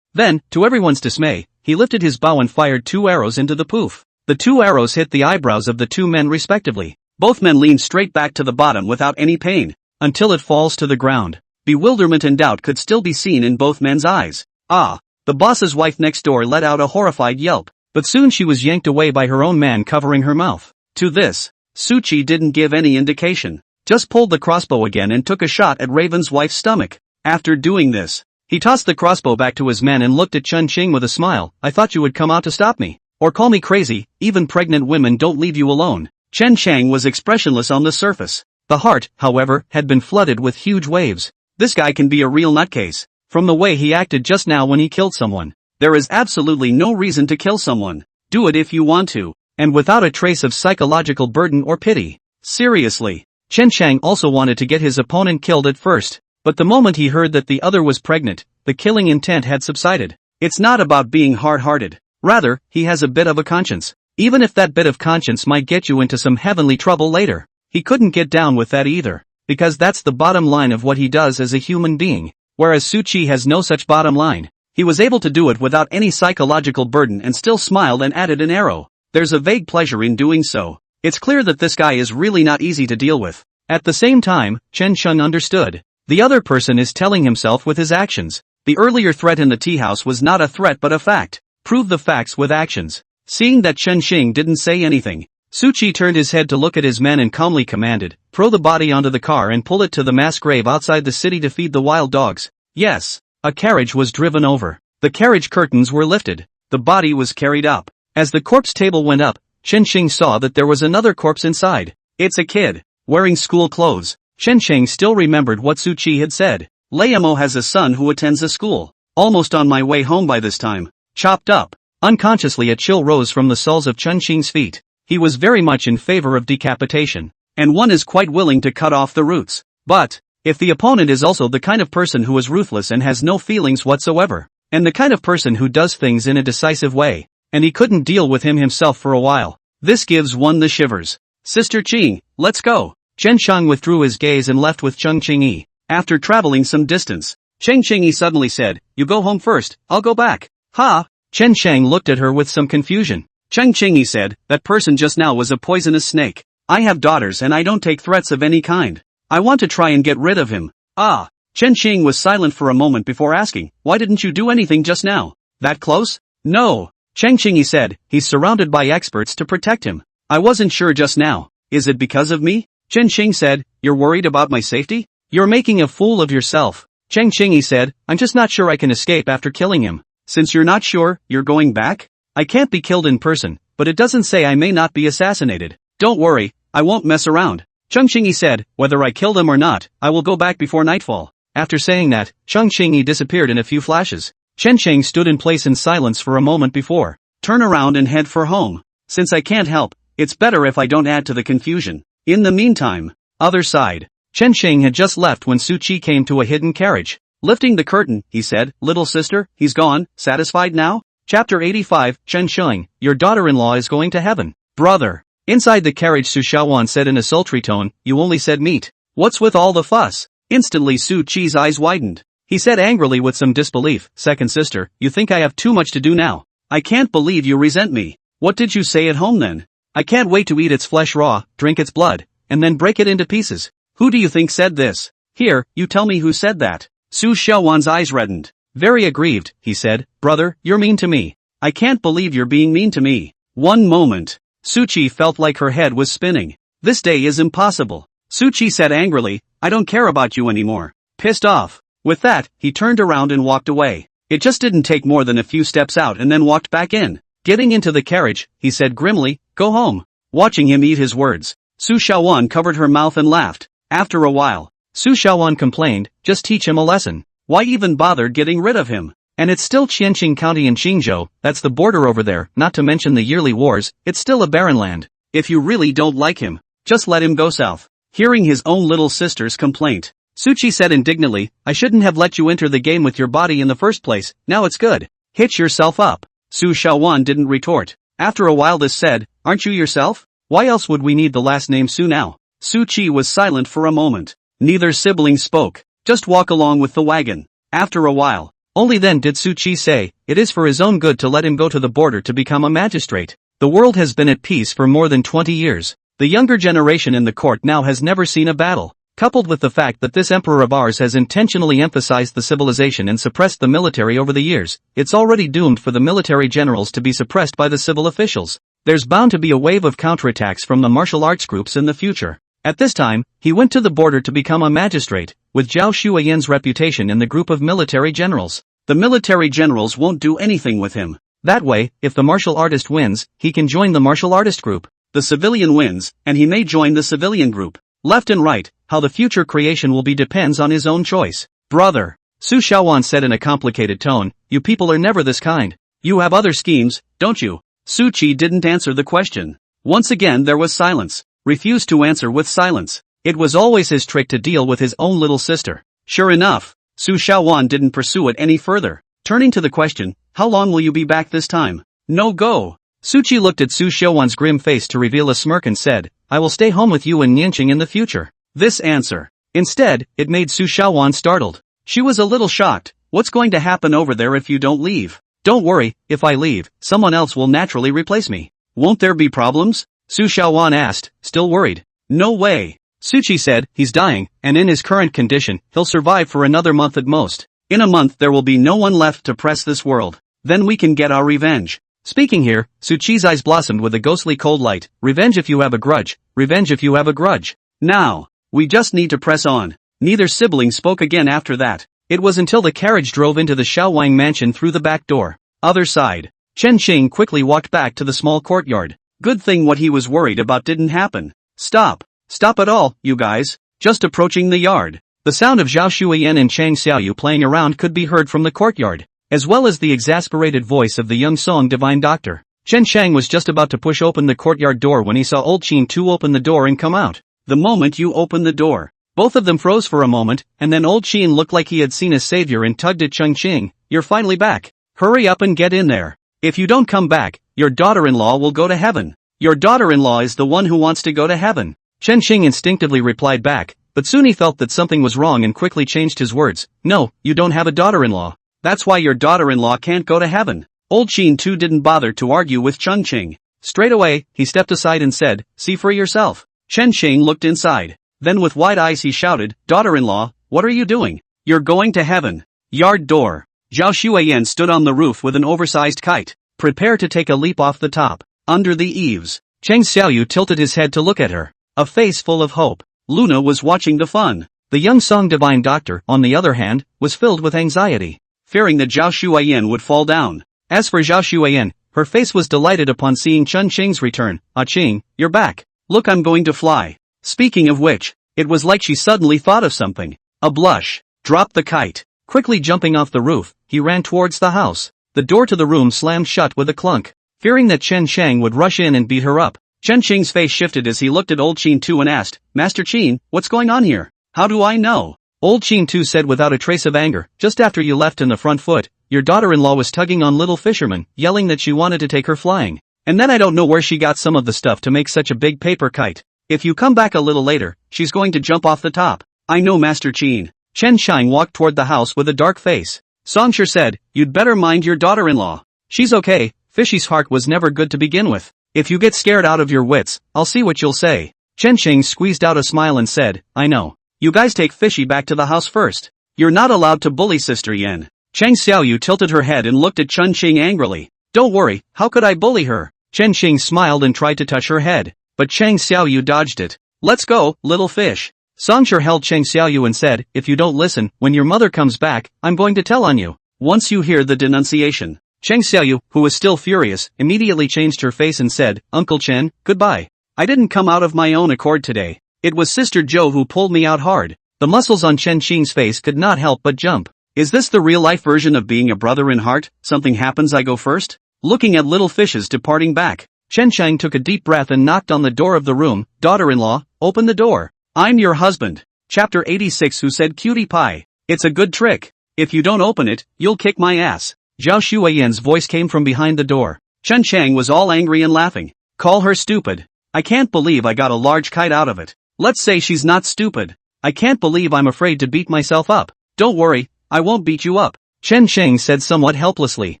Then, to everyone's dismay, he lifted his bow and fired 2 arrows into the poof. The 2 arrows hit the eyebrows of the 2 men respectively. Both men leaned straight back to the bottom without any pain. Until it falls to the ground. Bewilderment and doubt could still be seen in both men's eyes. Ah! The boss's wife next door let out a horrified yelp. But soon she was yanked away by her own man covering her mouth. To this, Su Qi didn't give any indication. Just pulled the crossbow again and took a shot at Raven's wife's stomach. After doing this, he tossed the crossbow back to his men and looked at Chen Qing with a smile. I thought you would come out to stop me. Or call me crazy. Even pregnant women don't leave you alone. Chen Qing was expressionless on the surface. The heart, however, had been flooded with huge waves. This guy can be a real nutcase. From the way he acted just now when he killed someone. There is absolutely no reason to kill someone. Do it if you want to. And without a trace of psychological burden or pity. Seriously. Chen Chang also wanted to get his opponent killed at first. But the moment he heard that the other was pregnant, the killing intent had subsided. It's not about being hard-hearted. Rather, he has a bit of a conscience. Even if that bit of conscience might get you into some heavenly trouble later. He couldn't get down with that either. Because that's the bottom line of what he does as a human being. Whereas Su Qi has no such bottom line. He was able to do it without any psychological burden and still smiled and added an arrow. There's a vague pleasure in doing so. It's clear that this guy is really not easy to deal with. At the same time, Chen Sheng understood. The other person is telling himself with his actions. The earlier threat in the tea house was not a threat but a fact. Prove the facts with actions. Seeing that Chen Xing didn't say anything, Su Qi turned his head to look at his men and calmly commanded, throw the body onto the car and pull it to the mass grave outside the city to feed the wild dogs. Yes. A carriage was driven over. The carriage curtains were lifted. The body was carried up. As the corpse table went up, Chen Xing saw that there was another corpse inside. It's a kid, wearing school clothes. Chen Xing still remembered what Su Qi had said. Layamo has a son who attends a school. Almost on my way home by this time. Chopped up. Unconsciously a chill rose from the soles of Chen Xing's feet. He was very much in favor of decapitation. And one is quite willing to cut off the roots. But, if the opponent is also the kind of person who is ruthless and has no feelings whatsoever, and the kind of person who does things in a decisive way, and he couldn't deal with him himself for a while, this gives one the shivers. Sister Qing, let's go. Chen Shang withdrew his gaze and left with Cheng Qingyi. After traveling some distance, Cheng Qingyi suddenly said, you go home first, I'll go back. Ha! Chen Shang looked at her with some confusion. Cheng Qingyi said, that person just now was a poisonous snake. I have daughters and I don't take threats of any kind. I want to try and get rid of him. Ah! Chen Qing was silent for a moment before asking, why didn't you do anything just now? That close? No. Cheng Qingyi said, he's surrounded by experts to protect him. I wasn't sure just now. Is it because of me? Chen Qing said, you're worried about my safety? You're making a fool of yourself. Cheng Qingyi said, I'm just not sure I can escape after killing him. Since you're not sure, you're going back? I can't be killed in person, but it doesn't say I may not be assassinated. Don't worry, I won't mess around. Cheng Qingyi said, whether I killed him or not, I will go back before nightfall. After saying that, Cheng Qingyi disappeared in a few flashes. Chen Sheng stood in place in silence for a moment before. Turn around and head for home. Since I can't help, it's better if I don't add to the confusion. In the meantime, other side. Chen Sheng had just left when Su Qi came to a hidden carriage. Lifting the curtain, he said, little sister, he's gone, satisfied now? Chapter 85, Chen Sheng, your daughter-in-law is going to heaven. Brother. Inside the carriage Su Shaowan said in a sultry tone, you only said meat. What's with all the fuss? Instantly Su Chi's eyes widened. He said angrily with some disbelief, second sister, you think I have too much to do now? I can't believe you resent me. What did you say at home then? I can't wait to eat its flesh raw, drink its blood, and then break it into pieces. Who do you think said this? Here, you tell me who said that. Su Shaowan's eyes reddened. Very aggrieved, he said, brother, you're mean to me. I can't believe you're being mean to me. One moment. Su Chi felt like her head was spinning. This day is impossible. Su Chi said angrily, I don't care about you anymore. Pissed off. With that, he turned around and walked away. It just didn't take more than a few steps out and then walked back in. Getting into the carriage, he said grimly, go home. Watching him eat his words, Su Shaowan covered her mouth and laughed. After a while, Su Shaowan complained, just teach him a lesson. Why even bother getting rid of him? And it's still Qianqing County in Qingzhou, that's the border over there, not to mention the yearly wars, it's still a barren land. If you really don't like him, just let him go south. Hearing his own little sister's complaint, Su Chi said indignantly, I shouldn't have let you enter the game with your body in the first place, now it's good. Hitch yourself up. Su Shaowan didn't retort. After a while this said, aren't you yourself? Why else would we need the last name Su now? Su Chi was silent for a moment. Neither sibling spoke. Just walk along with the wagon. After a while, only then did Su Chi say, it is for his own good to let him go to the border to become a magistrate. The world has been at peace for more than 20 years. The younger generation in the court now has never seen a battle. Coupled with the fact that this emperor of ours has intentionally emphasized the civilization and suppressed the military over the years, it's already doomed for the military generals to be suppressed by the civil officials. There's bound to be a wave of counterattacks from the martial arts groups in the future. At this time, he went to the border to become a magistrate, with Zhao Shuayan's reputation in the group of military generals. The military generals won't do anything with him. That way, if the martial artist wins, he can join the martial artist group. The civilian wins, and he may join the civilian group. Left and right, how the future creation will be depends on his own choice. Brother, Su Shaowan said in a complicated tone, you people are never this kind. You have other schemes, don't you? Su Chi didn't answer the question. Once again there was silence. Refused to answer with silence. It was always his trick to deal with his own little sister. Sure enough, Su Shaowan didn't pursue it any further. Turning to the question, how long will you be back this time? No go. Su Chi looked at Su Shaowan's grim face to reveal a smirk and said, I will stay home with you and Nianqing in the future. This answer. Instead, it made Su Shaowan startled. She was a little shocked. What's going to happen over there if you don't leave? Don't worry, if I leave, someone else will naturally replace me. Won't there be problems? Su Shaowan asked, still worried. No way. Su Chi said, he's dying, and in his current condition, he'll survive for another month at most. In a month there will be no one left to press this world. Then we can get our revenge. Speaking here, Su Chi's eyes blossomed with a ghostly cold light. Revenge if you have a grudge. Revenge if you have a grudge. Now, we just need to press on. Neither sibling spoke again after that. It was until the carriage drove into the Shaowang mansion through the back door. Other side. Chen Qing quickly walked back to the small courtyard. Good thing what he was worried about didn't happen. Stop. Stop it all, you guys. Just approaching the yard. The sound of Zhao Shuiyan and Chang Xiaoyu playing around could be heard from the courtyard, as well as the exasperated voice of the young Song divine doctor. Chen Shang was just about to push open the courtyard door when he saw old Qin Tu open the door and come out. The moment you opened the door, both of them froze for a moment, and then old Qin looked like he had seen a savior and tugged at Cheng Qing. You're finally back. Hurry up and get in there. If you don't come back, your daughter-in-law will go to heaven. Your daughter-in-law is the one who wants to go to heaven. Chen Qing instinctively replied back, but soon he felt that something was wrong and quickly changed his words. No, you don't have a daughter-in-law. That's why your daughter-in-law can't go to heaven. Old Qin too didn't bother to argue with Cheng Qing. Straight away, he stepped aside and said, see for yourself. Chen Qing looked inside. Then with wide eyes he shouted, daughter-in-law, what are you doing? You're going to heaven. Yard door. Zhao Shuiyan stood on the roof with an oversized kite. Prepare to take a leap off the top. Under the eaves. Cheng Xiaoyu tilted his head to look at her. A face full of hope. Luna was watching the fun. The young Song divine doctor, on the other hand, was filled with anxiety, fearing that Zhao Shuiyan would fall down. As for Zhao Shuiyan, her face was delighted upon seeing Chen Qing's return. Ah Qing, you're back. Look, I'm going to fly. Speaking of which, it was like she suddenly thought of something. A blush. Dropped the kite. Quickly jumping off the roof, he ran towards the house. The door to the room slammed shut with a clunk. Fearing that Chen Shang would rush in and beat her up, Chen Qing's face shifted as he looked at old Qin Tu and asked, Master Qin, what's going on here? How do I know? Old Chin Tu said without a trace of anger. Just after you left in the front foot, your daughter-in-law was tugging on little fisherman, yelling that she wanted to take her flying. And then I don't know where she got some of the stuff to make such a big paper kite. If you come back a little later, she's going to jump off the top. I know, Master Chin. Chen Shang walked toward the house with a dark face. Songshur said, you'd better mind your daughter-in-law. She's okay, Fishy's heart was never good to begin with. If you get scared out of your wits, I'll see what you'll say. Chen Shang squeezed out a smile and said, I know. You guys take Fishy back to the house first. You're not allowed to bully Sister Yen. Chang Xiaoyu tilted her head and looked at Chen Shang angrily. Don't worry, how could I bully her? Chen Shang smiled and tried to touch her head, but Chang Xiaoyu dodged it. Let's go, little fish. Songshur held Chang Xiaoyu and said, if you don't listen, when your mother comes back, I'm going to tell on you. Once you hear the denunciation. Chang Xiaoyu, who was still furious, immediately changed her face and said, Uncle Chen, goodbye. I didn't come out of my own accord today. It was Sister Zhou who pulled me out hard. The muscles on Chen Xing's face could not help but jump. Is this the real-life version of being a brother in heart? Something happens I go first? Looking at little fishes departing back, Chen Shang took a deep breath and knocked on the door of the room. Daughter-in-law, open the door. I'm your husband. Chapter 86. Who said cutie pie? It's a good trick. If you don't open it, you'll kick my ass. Zhao Shuiyan's voice came from behind the door. Chen Shang was all angry and laughing. Call her stupid. I can't believe I got a large kite out of it. Let's say she's not stupid. I can't believe I'm afraid to beat myself up. Don't worry, I won't beat you up. Chen Shang said somewhat helplessly.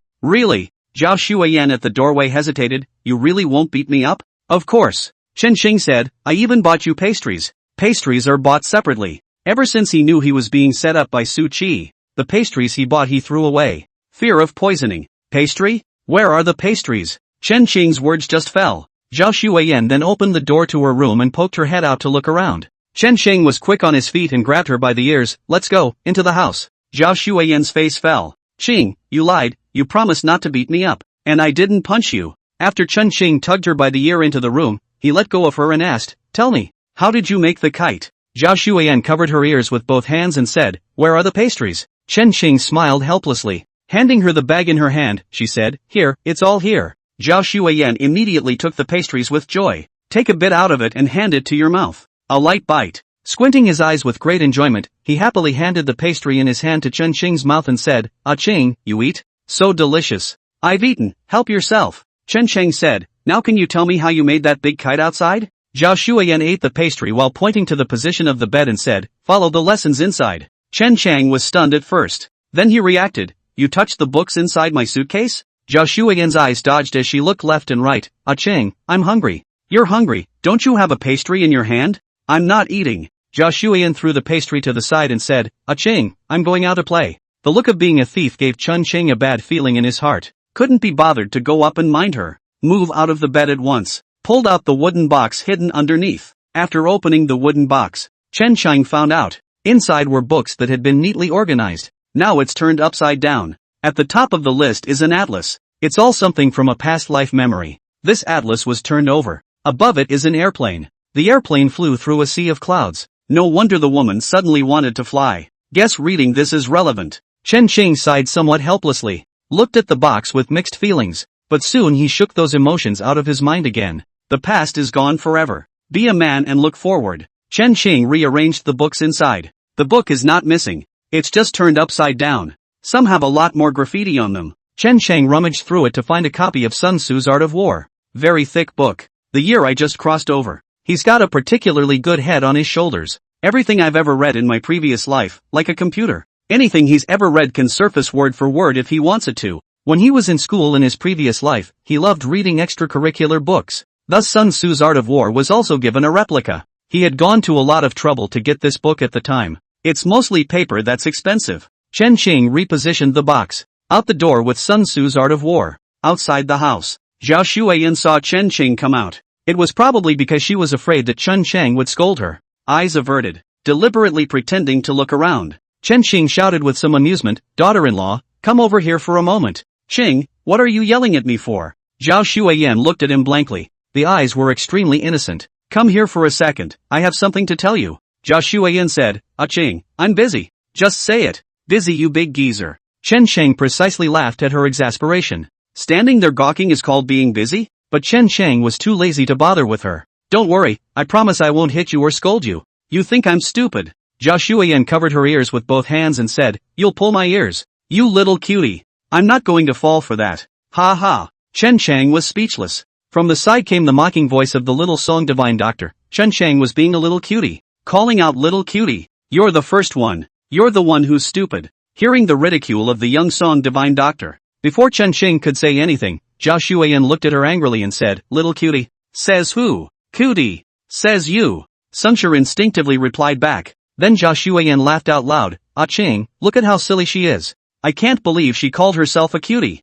Really? Zhao Shuiyan at the doorway hesitated. You really won't beat me up? Of course. Chen Shang said, I even bought you pastries. Pastries are bought separately. Ever since he knew he was being set up by Su Qi, the pastries he bought he threw away. Fear of poisoning. Pastry? Where are the pastries? Chen Shang's words just fell. Zhao Shuiyan then opened the door to her room and poked her head out to look around. Chen Shang was quick on his feet and grabbed her by the ears. Let's go, into the house. Zhao Shuiyan's face fell. Qing, you lied, you promised not to beat me up, and I didn't punch you. After Chen Shang tugged her by the ear into the room, he let go of her and asked, tell me, how did you make the kite? Zhao Shuiyan covered her ears with both hands and said, where are the pastries? Chen Shang smiled helplessly. Handing her the bag in her hand, she said, here, it's all here. Zhao Shuiyan immediately took the pastries with joy. Take a bit out of it and hand it to your mouth. A light bite. Squinting his eyes with great enjoyment, he happily handed the pastry in his hand to Chen Shang's mouth and said, Ah Ching, you eat? So delicious. I've eaten, help yourself. Chen Shang said, now can you tell me how you made that big kite outside? Zhao Shuiyan ate the pastry while pointing to the position of the bed and said, follow the lessons inside. Chen Shang was stunned at first. Then he reacted, you touched the books inside my suitcase? Zhao Shuiyan's eyes dodged as she looked left and right. Ah Ching, I'm hungry. You're hungry, don't you have a pastry in your hand? I'm not eating. Zhao Shuiyan threw the pastry to the side and said, Ah Ching, I'm going out to play. The look of being a thief gave Chen Shang a bad feeling in his heart. Couldn't be bothered to go up and mind her. Move out of the bed at once. Pulled out the wooden box hidden underneath. After opening the wooden box, Chen Shang found out. Inside were books that had been neatly organized. Now it's turned upside down. At the top of the list is an atlas. It's all something from a past life memory. This atlas was turned over. Above it is an airplane. The airplane flew through a sea of clouds. No wonder the woman suddenly wanted to fly. Guess reading this is relevant. Chen Shang sighed somewhat helplessly. Looked at the box with mixed feelings. But soon he shook those emotions out of his mind again. The past is gone forever. Be a man and look forward. Chen Shang rearranged the books inside. The book is not missing. It's just turned upside down. Some have a lot more graffiti on them. Chen Shang rummaged through it to find a copy of Sun Tzu's Art of War. Very thick book. The year I just crossed over. He's got a particularly good head on his shoulders. Everything I've ever read in my previous life, like a computer. Anything he's ever read can surface word for word if he wants it to. When he was in school in his previous life, he loved reading extracurricular books. Thus Sun Tzu's Art of War was also given a replica. He had gone to a lot of trouble to get this book at the time. It's mostly paper that's expensive. Chen Shang repositioned the box. Out the door with Sun Tzu's Art of War. Outside the house, Zhao Shuiyan saw Chen Shang come out. It was probably because she was afraid that Chen Shang would scold her. Eyes averted, deliberately pretending to look around. Chen Shang shouted with some amusement, daughter-in-law, come over here for a moment. Shing, what are you yelling at me for? Zhao Shuiyan looked at him blankly. The eyes were extremely innocent. Come here for a second, I have something to tell you. Zhao Shuiyan said, Ah Ching, I'm busy. Just say it. Busy you big geezer. Chen Shang precisely laughed at her exasperation. Standing there gawking is called being busy? But Chen Shang was too lazy to bother with her. Don't worry, I promise I won't hit you or scold you. You think I'm stupid. Zhao Shuiyan covered her ears with both hands and said, "You'll pull my ears. You little cutie. I'm not going to fall for that. Ha ha." Chen Chang was speechless. From the side came the mocking voice of the little song divine doctor. Chen Chang was being a little cutie. Calling out little cutie. You're the first one. You're the one who's stupid. Hearing the ridicule of the young song divine doctor. Before Chen Chang could say anything, Zhao Shuiyan looked at her angrily and said, "Little cutie." Says who? Cutie. Says you. Sungshur instinctively replied back. Then Zhao Shuiyan laughed out loud. "Ah Ching, look at how silly she is. I can't believe she called herself a cutie."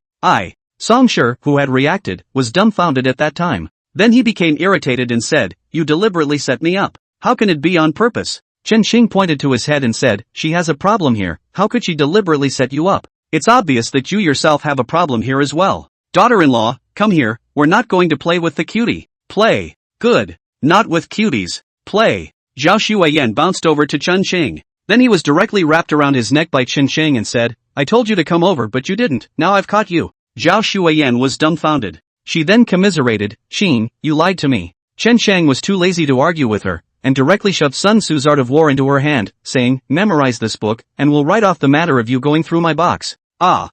Songshur, who had reacted, was dumbfounded at that time. Then he became irritated and said, "You deliberately set me up. How can it be on purpose?" Chen Xing pointed to his head and said, "She has a problem here. How could she deliberately set you up?" It's obvious that you yourself have a problem here as well. Daughter-in-law, come here, we're not going to play with the cutie. Play. Good. Not with cuties. Play. Zhao Shuiyan bounced over to Chen Xing. Then he was directly wrapped around his neck by Chen Xing and said, "I told you to come over but you didn't, now I've caught you." Zhao Shuiyan was dumbfounded. She then commiserated, "Xin, you lied to me." Chen Shang was too lazy to argue with her, and directly shoved Sun Tzu's Art of War into her hand, saying, "Memorize this book, and we'll write off the matter of you going through my box." Zhao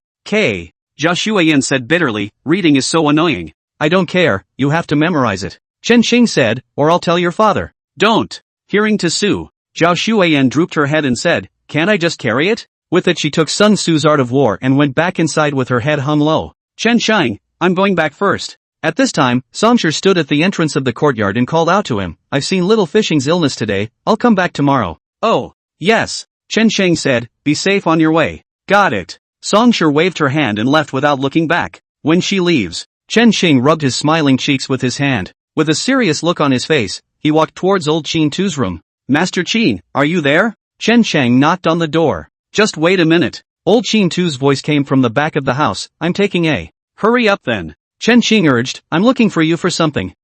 Shuiyan said bitterly, "Reading is so annoying." "I don't care, you have to memorize it." Chen Xing said, "Or I'll tell your father." "Don't." Hearing to Su, Zhao Shuiyan drooped her head and said, "Can't I just carry it?" With it she took Sun Tzu's Art of War and went back inside with her head hung low. "Chen Shang, I'm going back first." At this time, Songshur stood at the entrance of the courtyard and called out to him, "I've seen little Fishing's illness today, I'll come back tomorrow." "Oh, yes," Chen Shang said, "be safe on your way." "Got it." Songshur waved her hand and left without looking back. When she leaves, Chen Xing rubbed his smiling cheeks with his hand. With a serious look on his face, he walked towards old Qin Tu's room. "Master Qin, are you there?" Chen Shang knocked on the door. "Just wait a minute." Old Qin Tu's voice came from the back of the house, "I'm taking a..." "Hurry up then." Chen Xing urged, "I'm looking for you for something."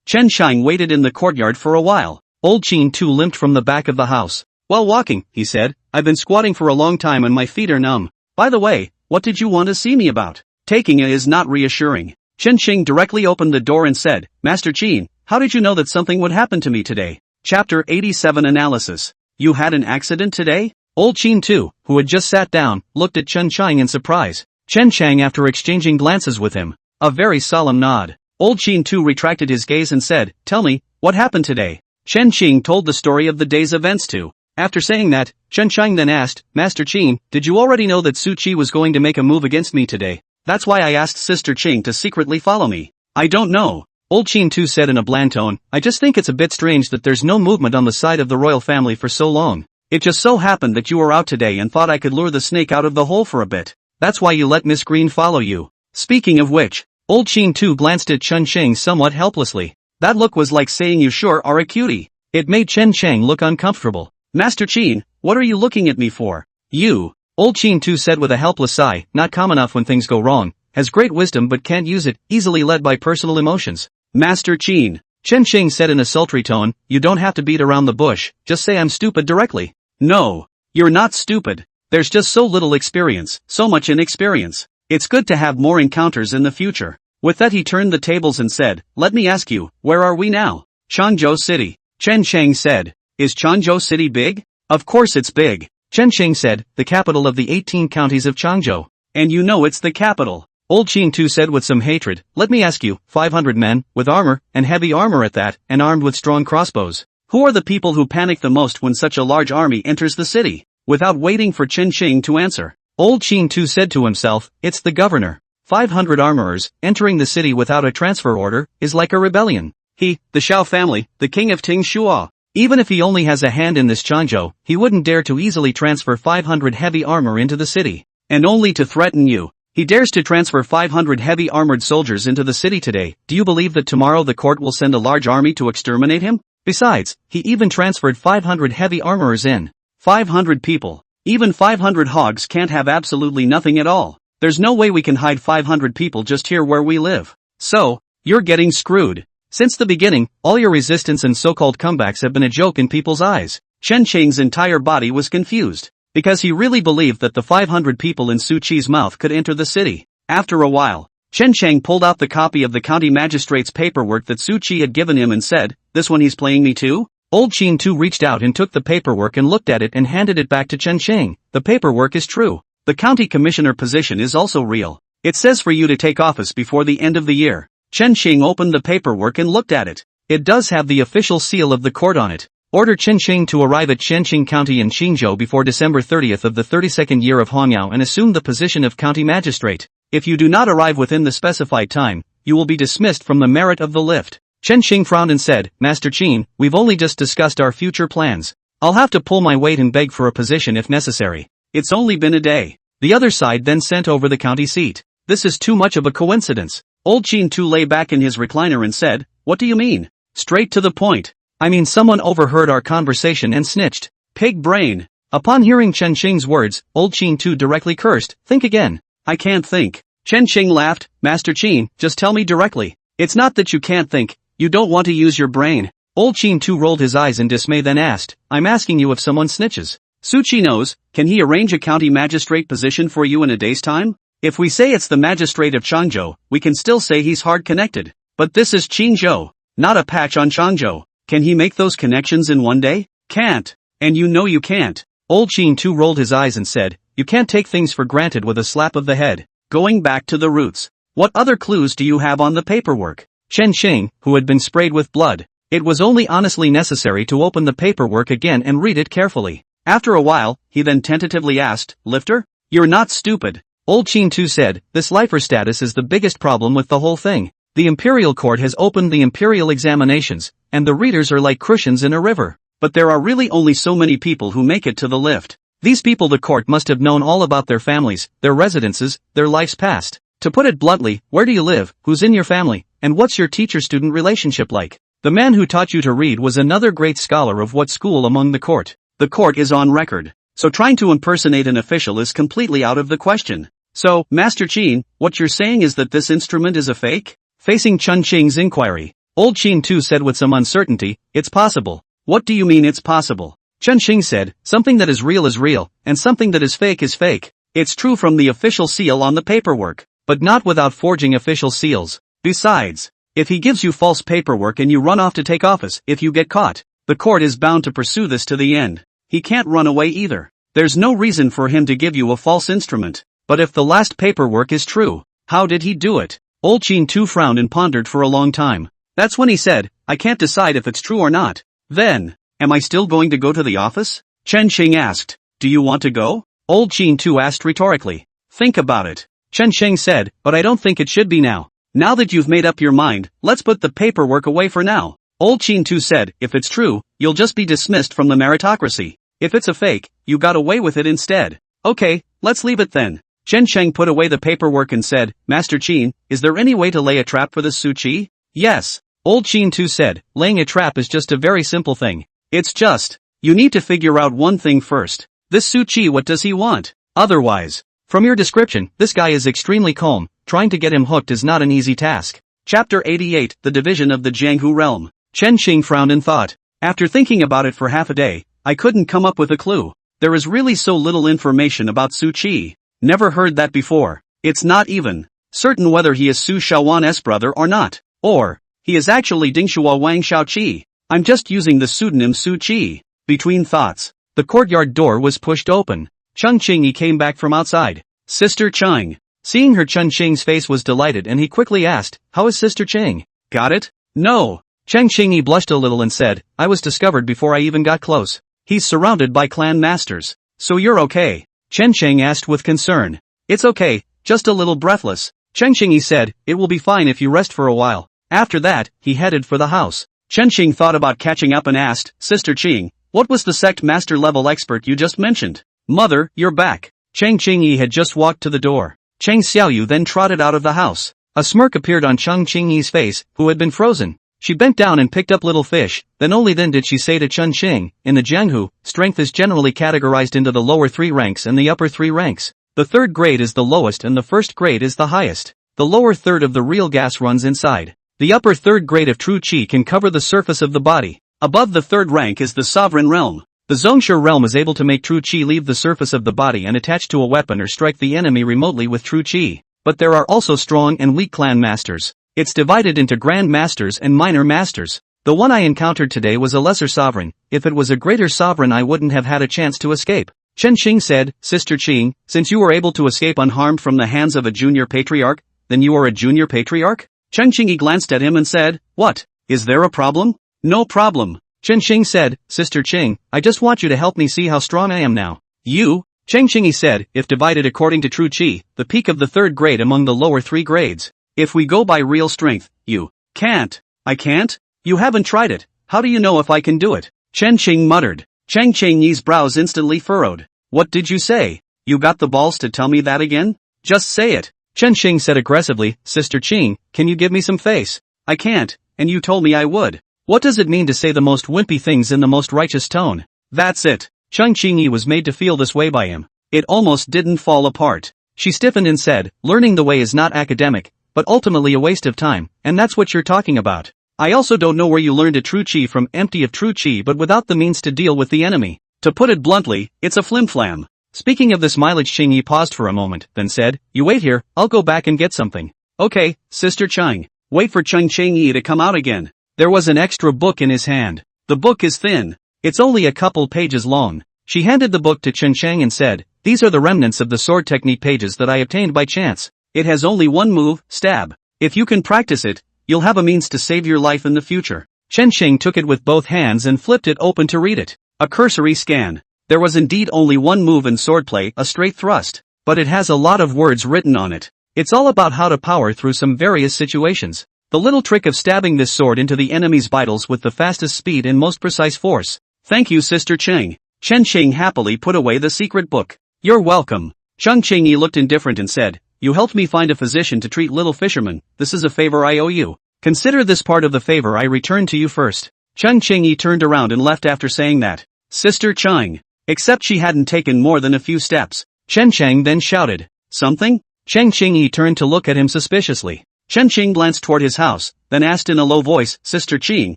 Chen Shang waited in the courtyard for a while. Old Qin Tu limped from the back of the house. "While walking," he said, "I've been squatting for a long time and my feet are numb. By the way, what did you want to see me about?" Taking a is not reassuring. Chen Xing directly opened the door and said, "Master Qin, how did you know that something would happen to me today?" Chapter 87 Analysis. You had an accident today? Old Qin Tu, who had just sat down, looked at Chen Chang in surprise. Chen Chang, after exchanging glances with him, a very solemn nod. Old Qin Tu retracted his gaze and said, "Tell me, what happened today?" Chen Xing told the story of the day's events to. After saying that, Chen Chang then asked, "Master Qin, did you already know that Su Qi was going to make a move against me today? That's why I asked Sister Qing to secretly follow me." "I don't know." Old Qin Tu said in a bland tone, "I just think it's a bit strange that there's no movement on the side of the royal family for so long. It just so happened that you were out today and thought I could lure the snake out of the hole for a bit. That's why you let Miss Green follow you." Speaking of which, Old Qin Tu glanced at Chen Shang somewhat helplessly. That look was like saying you sure are a cutie. It made Chen Shang look uncomfortable. "Master Qin, what are you looking at me for?" "You," Old Qin Tu said with a helpless sigh, "not calm enough when things go wrong, has great wisdom but can't use it, easily led by personal emotions." "Master Qin," Chen Shang said in a sultry tone, "you don't have to beat around the bush, just say I'm stupid directly." "No, you're not stupid. There's just so little experience, so much inexperience. It's good to have more encounters in the future." With that he turned the tables and said, "Let me ask you, where are we now?" "Changzhou City." Chen Shang said, "Is Changzhou City big?" "Of course it's big." Chen Shang said, "The capital of the 18 counties of Changzhou." "And you know it's the capital." Old Qin Tu said with some hatred, "Let me ask you, 500 men, with armor, and heavy armor at that, and armed with strong crossbows. Who are the people who panic the most when such a large army enters the city?" Without waiting for Chen Xing to answer, Old Qin Tu said to himself, "It's the governor. 500 armorers, entering the city without a transfer order, is like a rebellion. He, the Shao family, the king of Ting Shua. Even if he only has a hand in this Changzhou, he wouldn't dare to easily transfer 500 heavy armor into the city. And only to threaten you. He dares to transfer 500 heavy armored soldiers into the city today. Do you believe that tomorrow the court will send a large army to exterminate him? Besides, he even transferred 500 heavy armorers in. 500 people. Even 500 hogs can't have absolutely nothing at all. There's no way we can hide 500 people just here where we live. So, you're getting screwed. Since the beginning, all your resistance and so-called comebacks have been a joke in people's eyes." Chen Cheng's entire body was confused, because he really believed that the 500 people in Su Qi's mouth could enter the city. After a while, Chen Cheng pulled out the copy of the county magistrate's paperwork that Su Qi had given him and said, "This one he's playing me too?" Old Qin Tu reached out and took the paperwork and looked at it and handed it back to Chen Sheng. The paperwork is true. The county commissioner position is also real. It says for you to take office before the end of the year. Chen Sheng opened the paperwork and looked at it. It does have the official seal of the court on it. Order Chen Sheng to arrive at Shenqing County in Xinzhou before December 30th of the 32nd year of Hongyao and assume the position of county magistrate. If you do not arrive within the specified time, you will be dismissed from the merit of the lift. Chen Sheng frowned and said, Master Qin, we've only just discussed our future plans. I'll have to pull my weight and beg for a position if necessary. It's only been a day. The other side then sent over the county seat. This is too much of a coincidence. Old Qin Tu lay back in his recliner and said, What do you mean? Straight to the point. I mean someone overheard our conversation and snitched. Pig brain. Upon hearing Chen Sheng's words, Old Qin Tu directly cursed, Think again. I can't think. Chen Sheng laughed, Master Qin, just tell me directly. It's not that you can't think, you don't want to use your brain. Old Qin Tu rolled his eyes in dismay then asked, I'm asking you if someone snitches. Su Qi knows, can he arrange a county magistrate position for you in a day's time? If we say it's the magistrate of Changzhou, we can still say he's hard connected. But this is Qingzhou, not a patch on Changzhou. Can he make those connections in one day? Can't. And you know you can't. Old Qin Tu rolled his eyes and said, You can't take things for granted with a slap of the head. Going back to the roots. What other clues do you have on the paperwork? Chen Sheng, who had been sprayed with blood. It was only honestly necessary to open the paperwork again and read it carefully. After a while, he then tentatively asked, Lifter? You're not stupid. Old Qin Tu said, This lifer status is the biggest problem with the whole thing. The imperial court has opened the imperial examinations, and the readers are like crucians in a river. But there are really only so many people who make it to the lift. These people the court must have known all about their families, their residences, their lives past. To put it bluntly, where do you live, who's in your family, and what's your teacher-student relationship like? The man who taught you to read was another great scholar of what school among the court? The court is on record, so trying to impersonate an official is completely out of the question. So, Master Qin, what you're saying is that this instrument is a fake? Facing Chen Sheng's inquiry, Old Qin Tu said with some uncertainty, It's possible. What do you mean it's possible? Chen Sheng said, Something that is real, and something that is fake is fake. It's true from the official seal on the paperwork, but not without forging official seals. Besides, if he gives you false paperwork and you run off to take office, if you get caught, the court is bound to pursue this to the end. He can't run away either. There's no reason for him to give you a false instrument. But if the last paperwork is true, how did he do it? Old Qin Tu frowned and pondered for a long time. That's when he said, I can't decide if it's true or not. Then, am I still going to go to the office? Chen Sheng asked, Do you want to go? Old Qin Tu asked rhetorically. Think about it. Chen Sheng said, But I don't think it should be now. Now that you've made up your mind, let's put the paperwork away for now. Old Qin Tu said, If it's true, you'll just be dismissed from the meritocracy. If it's a fake, you got away with it instead. Okay, let's leave it then. Chen Sheng put away the paperwork and said, Master Qin, is there any way to lay a trap for this Su Qi? Yes. Old Qin Tu said, Laying a trap is just a very simple thing. It's just, you need to figure out one thing first. This Su Qi, what does he want? Otherwise, from your description, this guy is extremely calm. Trying to get him hooked is not an easy task. Chapter 88, The Division of the Jianghu Realm. Chen Sheng frowned and thought. After thinking about it for half a day, I couldn't come up with a clue. There is really so little information about Su Qi. Never heard that before. It's not even certain whether he is Su Shaowan's brother or not. Or, he is actually Dingshua Wang Shaoqi. I'm just using the pseudonym Su Qi. Between thoughts, the courtyard door was pushed open. Cheng Qingyi came back from outside. Sister Cheng. Seeing her, Chen Sheng's face was delighted and he quickly asked, How is Sister Cheng? Got it? No. Cheng Qingyi blushed a little and said, I was discovered before I even got close. He's surrounded by clan masters. So you're okay? Chen Sheng asked with concern. It's okay, just a little breathless. Cheng Qingyi said, It will be fine if you rest for a while. After that, he headed for the house. Chen Qing thought about catching up and asked, Sister Qing, what was the sect master level expert you just mentioned? Mother, you're back. Cheng Qingyi had just walked to the door. Cheng Xiaoyu then trotted out of the house. A smirk appeared on Cheng Qingyi's face, who had been frozen. She bent down and picked up little fish, then only then did she say to Chen Xing, in the Jianghu, strength is generally categorized into the lower 3 ranks and the upper 3 ranks. The 3rd grade is the lowest and the 1st grade is the highest. The lower third of the real gas runs inside. The upper 3rd grade of true qi can cover the surface of the body. Above the 3rd rank is the sovereign realm. The Zhongshe realm is able to make true qi leave the surface of the body and attach to a weapon or strike the enemy remotely with true qi. But there are also strong and weak clan masters. It's divided into grand masters and minor masters. The one I encountered today was a lesser sovereign. If it was a greater sovereign I wouldn't have had a chance to escape. Chen Xing said, Sister Qing, since you were able to escape unharmed from the hands of a junior patriarch, then you are a junior patriarch? Chen Xing glanced at him and said, what? Is there a problem? No problem. Chen Xing said, Sister Qing, I just want you to help me see how strong I am now. You? Chen Xing said, if divided according to true qi, the peak of the third grade among the lower 3 grades. If we go by real strength, you can't. I can't? You haven't tried it. How do you know if I can do it? Chen Xing muttered. Chen Xing's brows instantly furrowed. What did you say? You got the balls to tell me that again? Just say it. Chen Xing said aggressively, Sister Qing, can you give me some face? I can't, and you told me I would. What does it mean to say the most wimpy things in the most righteous tone? That's it. Chen Xing was made to feel this way by him. It almost didn't fall apart. She stiffened and said, learning the way is not academic, but ultimately a waste of time, and that's what you're talking about. I also don't know where you learned a true qi from, empty of true qi but without the means to deal with the enemy. To put it bluntly, it's a flimflam. Speaking of this mileage, Xing paused for a moment, then said, you wait here, I'll go back and get something. Okay, Sister Chang. Wait for Chen Xing to come out again. There was an extra book in his hand. The book is thin. It's only a couple pages long. She handed the book to Chen Chang and said, these are the remnants of the sword technique pages that I obtained by chance. It has only one move, stab. If you can practice it, you'll have a means to save your life in the future. Chen Xing took it with both hands and flipped it open to read it. A cursory scan. There was indeed only one move in swordplay, a straight thrust. But it has a lot of words written on it. It's all about how to power through some various situations. The little trick of stabbing this sword into the enemy's vitals with the fastest speed and most precise force. Thank you, Sister Cheng. Chen Xing happily put away the secret book. You're welcome. Chen Xing looked indifferent and said, you helped me find a physician to treat little fishermen. This is a favor I owe you. Consider this part of the favor I return to you first. Chen Xing turned around and left after saying that. Sister Cheng. Except she hadn't taken more than a few steps. Chen Cheng then shouted. Something? Chen Xing turned to look at him suspiciously. Chen Xing glanced toward his house, then asked in a low voice, Sister Qing,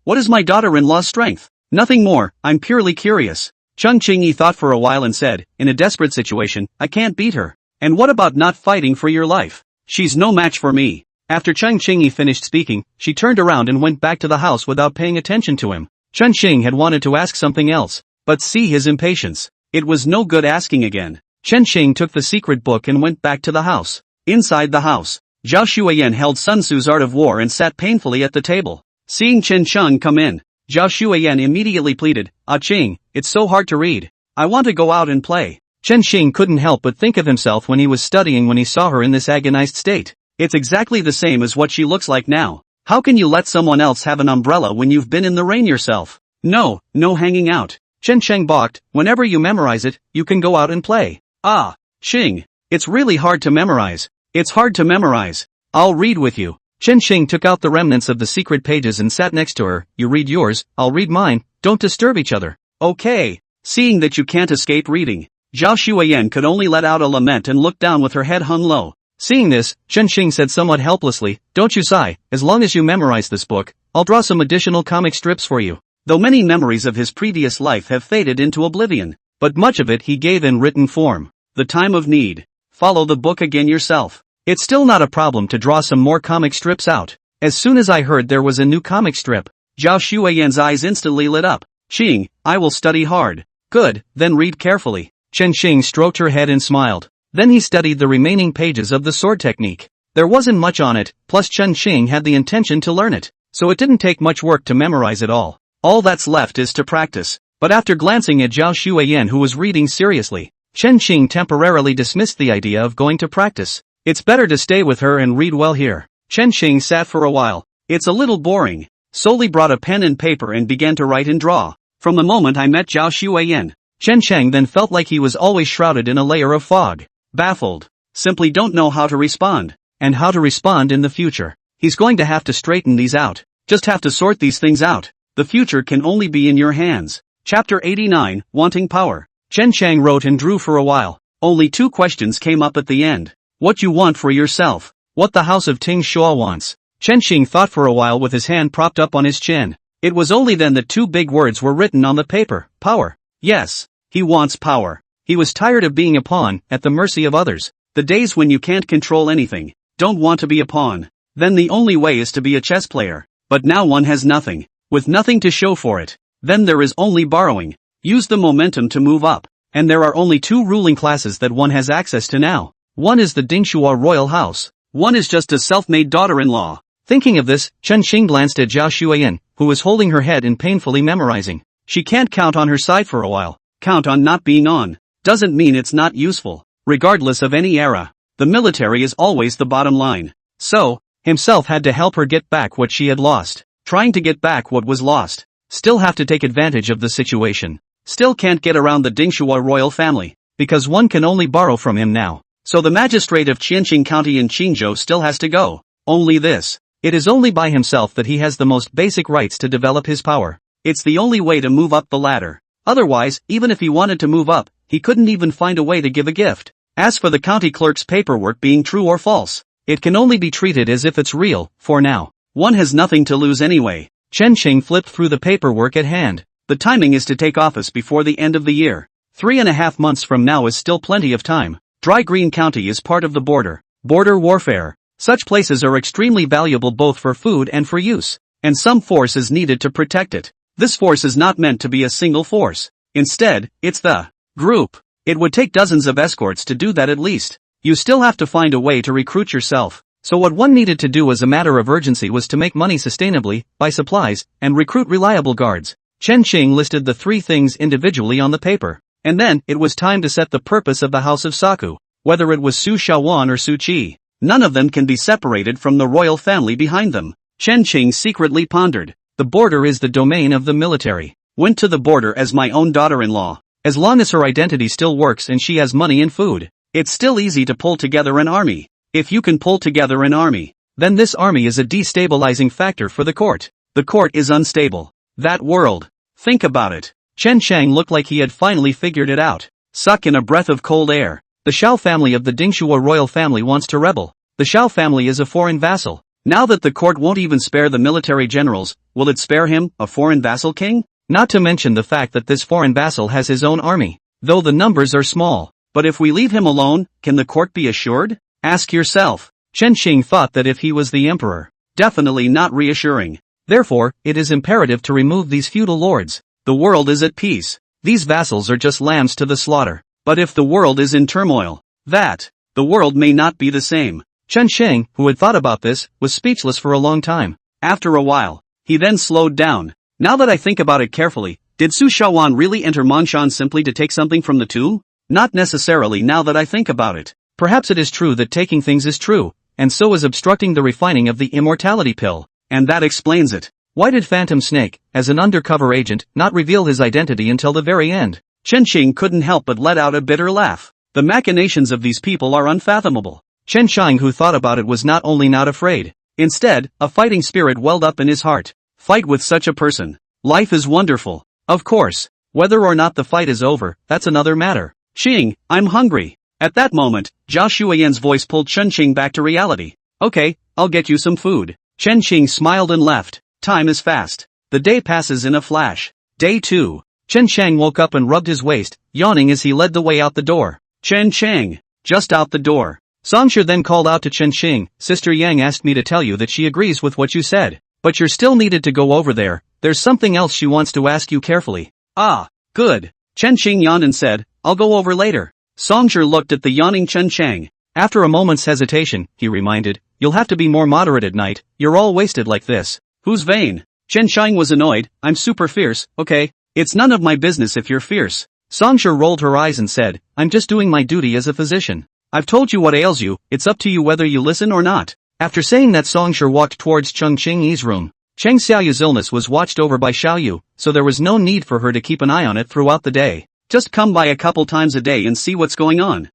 what is my daughter-in-law's strength? Nothing more, I'm purely curious. Chen Xing thought for a while and said, in a desperate situation, I can't beat her. And what about not fighting for your life? She's no match for me. After Chen Xing finished speaking, she turned around and went back to the house without paying attention to him. Chen Xing had wanted to ask something else, but see his impatience. It was no good asking again. Chen Xing took the secret book and went back to the house. Inside the house, Zhao Xueyan held Sun Tzu's Art of War and sat painfully at the table. Seeing Chen Cheng come in, Zhao Xueyan immediately pleaded, Ah Qing, it's so hard to read. I want to go out and play. Chen Xing couldn't help but think of himself when he was studying when he saw her in this agonized state. It's exactly the same as what she looks like now. How can you let someone else have an umbrella when you've been in the rain yourself? No hanging out. Chen Cheng balked, whenever you memorize it, you can go out and play. Ah, Xing. It's really hard to memorize. It's hard to memorize. I'll read with you. Chen Xing took out the remnants of the secret pages and sat next to her. You read yours, I'll read mine, don't disturb each other. Okay. Seeing that you can't escape reading, Zhao Xueyan could only let out a lament and look down with her head hung low. Seeing this, Chen Xing said somewhat helplessly, don't you sigh, as long as you memorize this book, I'll draw some additional comic strips for you. Though many memories of his previous life have faded into oblivion, but much of it he gave in written form. The time of need. Follow the book again yourself. It's still not a problem to draw some more comic strips out. As soon as I heard there was a new comic strip, Zhao Xueyan's eyes instantly lit up. Xing, I will study hard. Good, then read carefully. Chen Xing stroked her head and smiled. Then he studied the remaining pages of the sword technique. There wasn't much on it, plus Chen Xing had the intention to learn it, so it didn't take much work to memorize it all. All that's left is to practice. But after glancing at Zhao Xueyan who was reading seriously, Chen Xing temporarily dismissed the idea of going to practice. It's better to stay with her and read well here. Chen Xing sat for a while. It's a little boring. Solely brought a pen and paper and began to write and draw. From the moment I met Zhao Xueyan, Chen Cheng then felt like he was always shrouded in a layer of fog. Baffled. Simply don't know how to respond. And how to respond in the future. He's going to have to straighten these out. Just have to sort these things out. The future can only be in your hands. Chapter 89, Wanting Power. Chen Chang wrote and drew for a while. Only 2 questions came up at the end. What you want for yourself. What the house of Ting Shua wants. Chen Xing thought for a while with his hand propped up on his chin. It was only then that 2 big words were written on the paper. Power. Yes. He wants power. He was tired of being a pawn, at the mercy of others. The days when you can't control anything. Don't want to be a pawn. Then the only way is to be a chess player. But now one has nothing. with nothing to show for it. Then there is only borrowing. Use the momentum to move up. And there are only two ruling classes that one has access to now. One is the Dingxua royal house. One is just a self-made daughter-in-law. Thinking of this, Chen Qing glanced at Zhao Xueyan, who was holding her head and painfully memorizing. She can't count on her side for a while. Count on not being on doesn't mean it's not useful. Regardless of any era, the military is always the bottom line. So, himself had to help her get back what she had lost. Trying to get back what was lost. Still have to take advantage of the situation. Still can't get around the Dingxua royal family, because one can only borrow from him now. So the magistrate of Qianqing County in Qingzhou still has to go. Only this. It is only by himself that he has the most basic rights to develop his power. It's the only way to move up the ladder. Otherwise, even if he wanted to move up, he couldn't even find a way to give a gift. As for the county clerk's paperwork being true or false, it can only be treated as if it's real, for now. One has nothing to lose anyway. Chen Qing flipped through the paperwork at hand. The timing is to take office before the end of the year. 3.5 months from now is still plenty of time. Dry Green County is part of the border warfare. Such places are extremely valuable both for food and for use, and some force is needed to protect it. This force is not meant to be a single force. Instead, it's the group. It would take dozens of escorts to do that at least. You still have to find a way to recruit yourself. So what one needed to do as a matter of urgency was to make money sustainably, buy supplies, and recruit reliable guards. Chen Qing listed the three things individually on the paper. And then, it was time to set the purpose of the House of Saku. Whether it was Su Shaowan or Su Qi, none of them can be separated from the royal family behind them. Chen Qing secretly pondered. The border is the domain of the military. Went to the border as my own daughter-in-law. As long as her identity still works and she has money and food, it's still easy to pull together an army. If you can pull together an army, then this army is a destabilizing factor for the court. The court is unstable. That world. Think about it. Chen Chang looked like he had finally figured it out. Suck in a breath of cold air. The Shao family of the Dingxua royal family wants to rebel. The Shao family is a foreign vassal. Now that the court won't even spare the military generals, will it spare him, a foreign vassal king? Not to mention the fact that this foreign vassal has his own army, though the numbers are small. But if we leave him alone, can the court be assured? Ask yourself. Chen Qing thought that if he was the emperor, definitely not reassuring. Therefore, it is imperative to remove these feudal lords. The world is at peace. These vassals are just lambs to the slaughter. But if the world is in turmoil, the world may not be the same. Chen Qing, who had thought about this, was speechless for a long time. After a while, he then slowed down. Now that I think about it carefully, did Su Shaowan really enter Mongshan simply to take something from the tomb? Not necessarily now that I think about it. Perhaps it is true that taking things is true, and so is obstructing the refining of the immortality pill. And that explains it. Why did Phantom Snake, as an undercover agent, not reveal his identity until the very end? Chen Qing couldn't help but let out a bitter laugh. The machinations of these people are unfathomable. Chen Shang, who thought about it, was not only not afraid. Instead, a fighting spirit welled up in his heart. Fight with such a person. Life is wonderful. Of course. Whether or not the fight is over, that's another matter. Qing, I'm hungry. At that moment, Zhao Shuiyan's voice pulled Chen Qing back to reality. Okay, I'll get you some food. Chen Qing smiled and left. Time is fast. The day passes in a flash. Day 2. Chen Chang woke up and rubbed his waist, yawning as he led the way out the door. Chen Chang. Just out the door. Songsher then called out to Chen Qing, Sister Yang asked me to tell you that she agrees with what you said. But you're still needed to go over there. There's something else she wants to ask you carefully. Ah, good. Chen Qing yawned and said, I'll go over later. Songsher looked at the yawning Chen Chang. After a moment's hesitation, he reminded, you'll have to be more moderate at night, you're all wasted like this. Who's vain? Chen Chang was annoyed, I'm super fierce, okay? It's none of my business if you're fierce. Songsher rolled her eyes and said, I'm just doing my duty as a physician. I've told you what ails you, it's up to you whether you listen or not. After saying that, Songsher walked towards Cheng Qingyi's room. Cheng Xiaoyu's illness was watched over by Xiaoyu, so there was no need for her to keep an eye on it throughout the day. Just come by a couple times a day and see what's going on.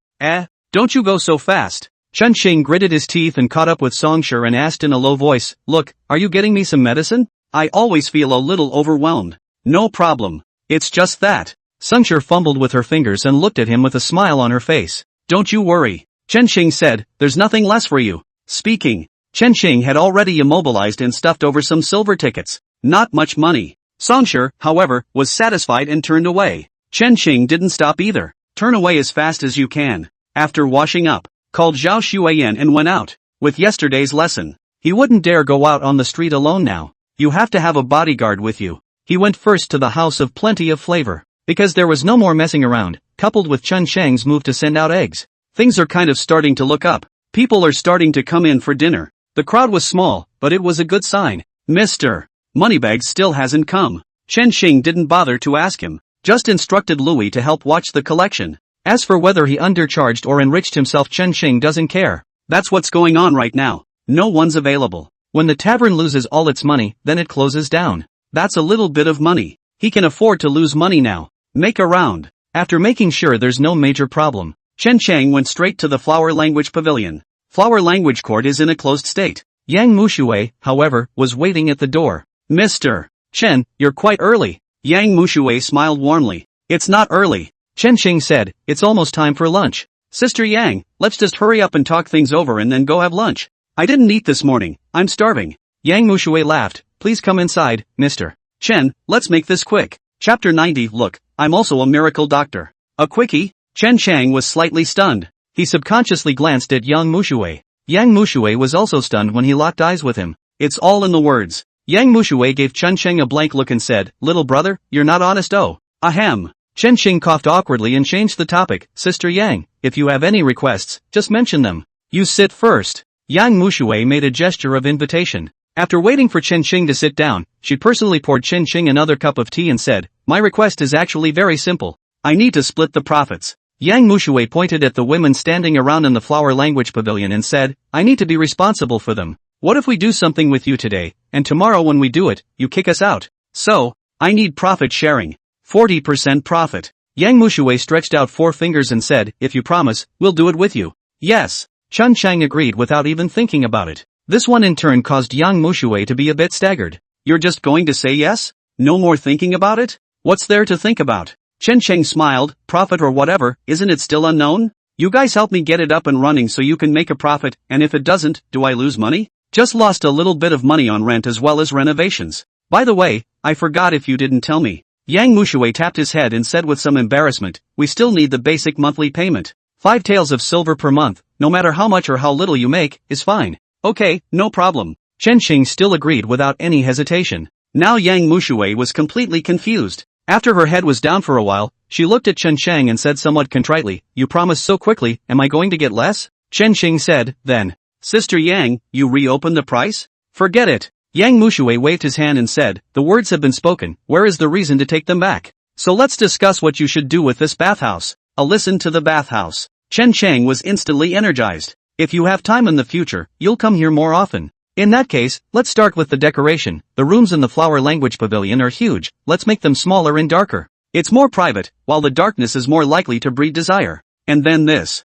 Don't you go so fast. Chen Qing gritted his teeth and caught up with Songsher and asked in a low voice, look, are you getting me some medicine? I always feel a little overwhelmed. No problem. It's just that. Songsher fumbled with her fingers and looked at him with a smile on her face. Don't you worry. Chen Qing said, there's nothing less for you. Speaking. Chen Qing had already immobilized and stuffed over some silver tickets. Not much money. Songsher, however, was satisfied and turned away. Chen Qing didn't stop either. Turn away as fast as you can. After washing up, called Zhao Shuiyan and went out. With yesterday's lesson, he wouldn't dare go out on the street alone now. You have to have a bodyguard with you. He went first to the house of plenty of flavor. Because there was no more messing around, coupled with Chun Shang's move to send out eggs. Things are kind of starting to look up. People are starting to come in for dinner. The crowd was small, but it was a good sign. Mr. Moneybags still hasn't come. Chen Xing didn't bother to ask him, just instructed Louis to help watch the collection. As for whether he undercharged or enriched himself, Chen Xing doesn't care. That's what's going on right now. No one's available. When the tavern loses all its money, then it closes down. That's a little bit of money. He can afford to lose money now. Make a round. After making sure there's no major problem, Chen Chang went straight to the Flower Language Pavilion. Flower Language Court is in a closed state. Yang Mushui, however, was waiting at the door. Mr. Chen, you're quite early. Yang Mushui smiled warmly. It's not early. Chen Xing said, it's almost time for lunch. Sister Yang, let's just hurry up and talk things over and then go have lunch. I didn't eat this morning, I'm starving. Yang Mushui laughed, please come inside, Mr. Chen, let's make this quick. Chapter 90. Look, I'm also a miracle doctor. A quickie? Chen Chang was slightly stunned. He subconsciously glanced at Yang Mushui. Yang Mushui was also stunned when he locked eyes with him. It's all in the words. Yang Mushui gave Chen Cheng a blank look and said, little brother, you're not honest. Oh. Ahem. Chen Xing coughed awkwardly and changed the topic. Sister Yang, if you have any requests, just mention them. You sit first. Yang Mushui made a gesture of invitation. After waiting for Chen Xing to sit down, she personally poured Chen Xing another cup of tea and said, my request is actually very simple. I need to split the profits. Yang Mushui pointed at the women standing around in the Flower Language Pavilion and said, I need to be responsible for them. What if we do something with you today, and tomorrow when we do it, you kick us out? So, I need profit sharing. 40% profit. Yang Mushui stretched out 4 fingers and said, if you promise, we'll do it with you. Yes. Chun Chang agreed without even thinking about it. This one in turn caused Yang Mushui to be a bit staggered. You're just going to say yes? No more thinking about it? What's there to think about? Chen Cheng smiled, profit or whatever, isn't it still unknown? You guys help me get it up and running so you can make a profit, and if it doesn't, do I lose money? Just lost a little bit of money on rent as well as renovations. By the way, I forgot if you didn't tell me. Yang Mushui tapped his head and said with some embarrassment, we still need the basic monthly payment. 5 taels of silver per month, no matter how much or how little you make, is fine. Okay, no problem. Chen Xing still agreed without any hesitation. Now Yang Mushui was completely confused. After her head was down for a while, she looked at Chen Chang and said somewhat contritely, you promised so quickly, am I going to get less? Chen Xing said, then. Sister Yang, you reopen the price? Forget it. Yang Mushui waved his hand and said, the words have been spoken, where is the reason to take them back? So let's discuss what you should do with this bathhouse. A listen to the bathhouse. Chen Chang was instantly energized. If you have time in the future, you'll come here more often. In that case, let's start with the decoration. The rooms in the Flower Language Pavilion are huge, let's make them smaller and darker. It's more private, while the darkness is more likely to breed desire. And then this.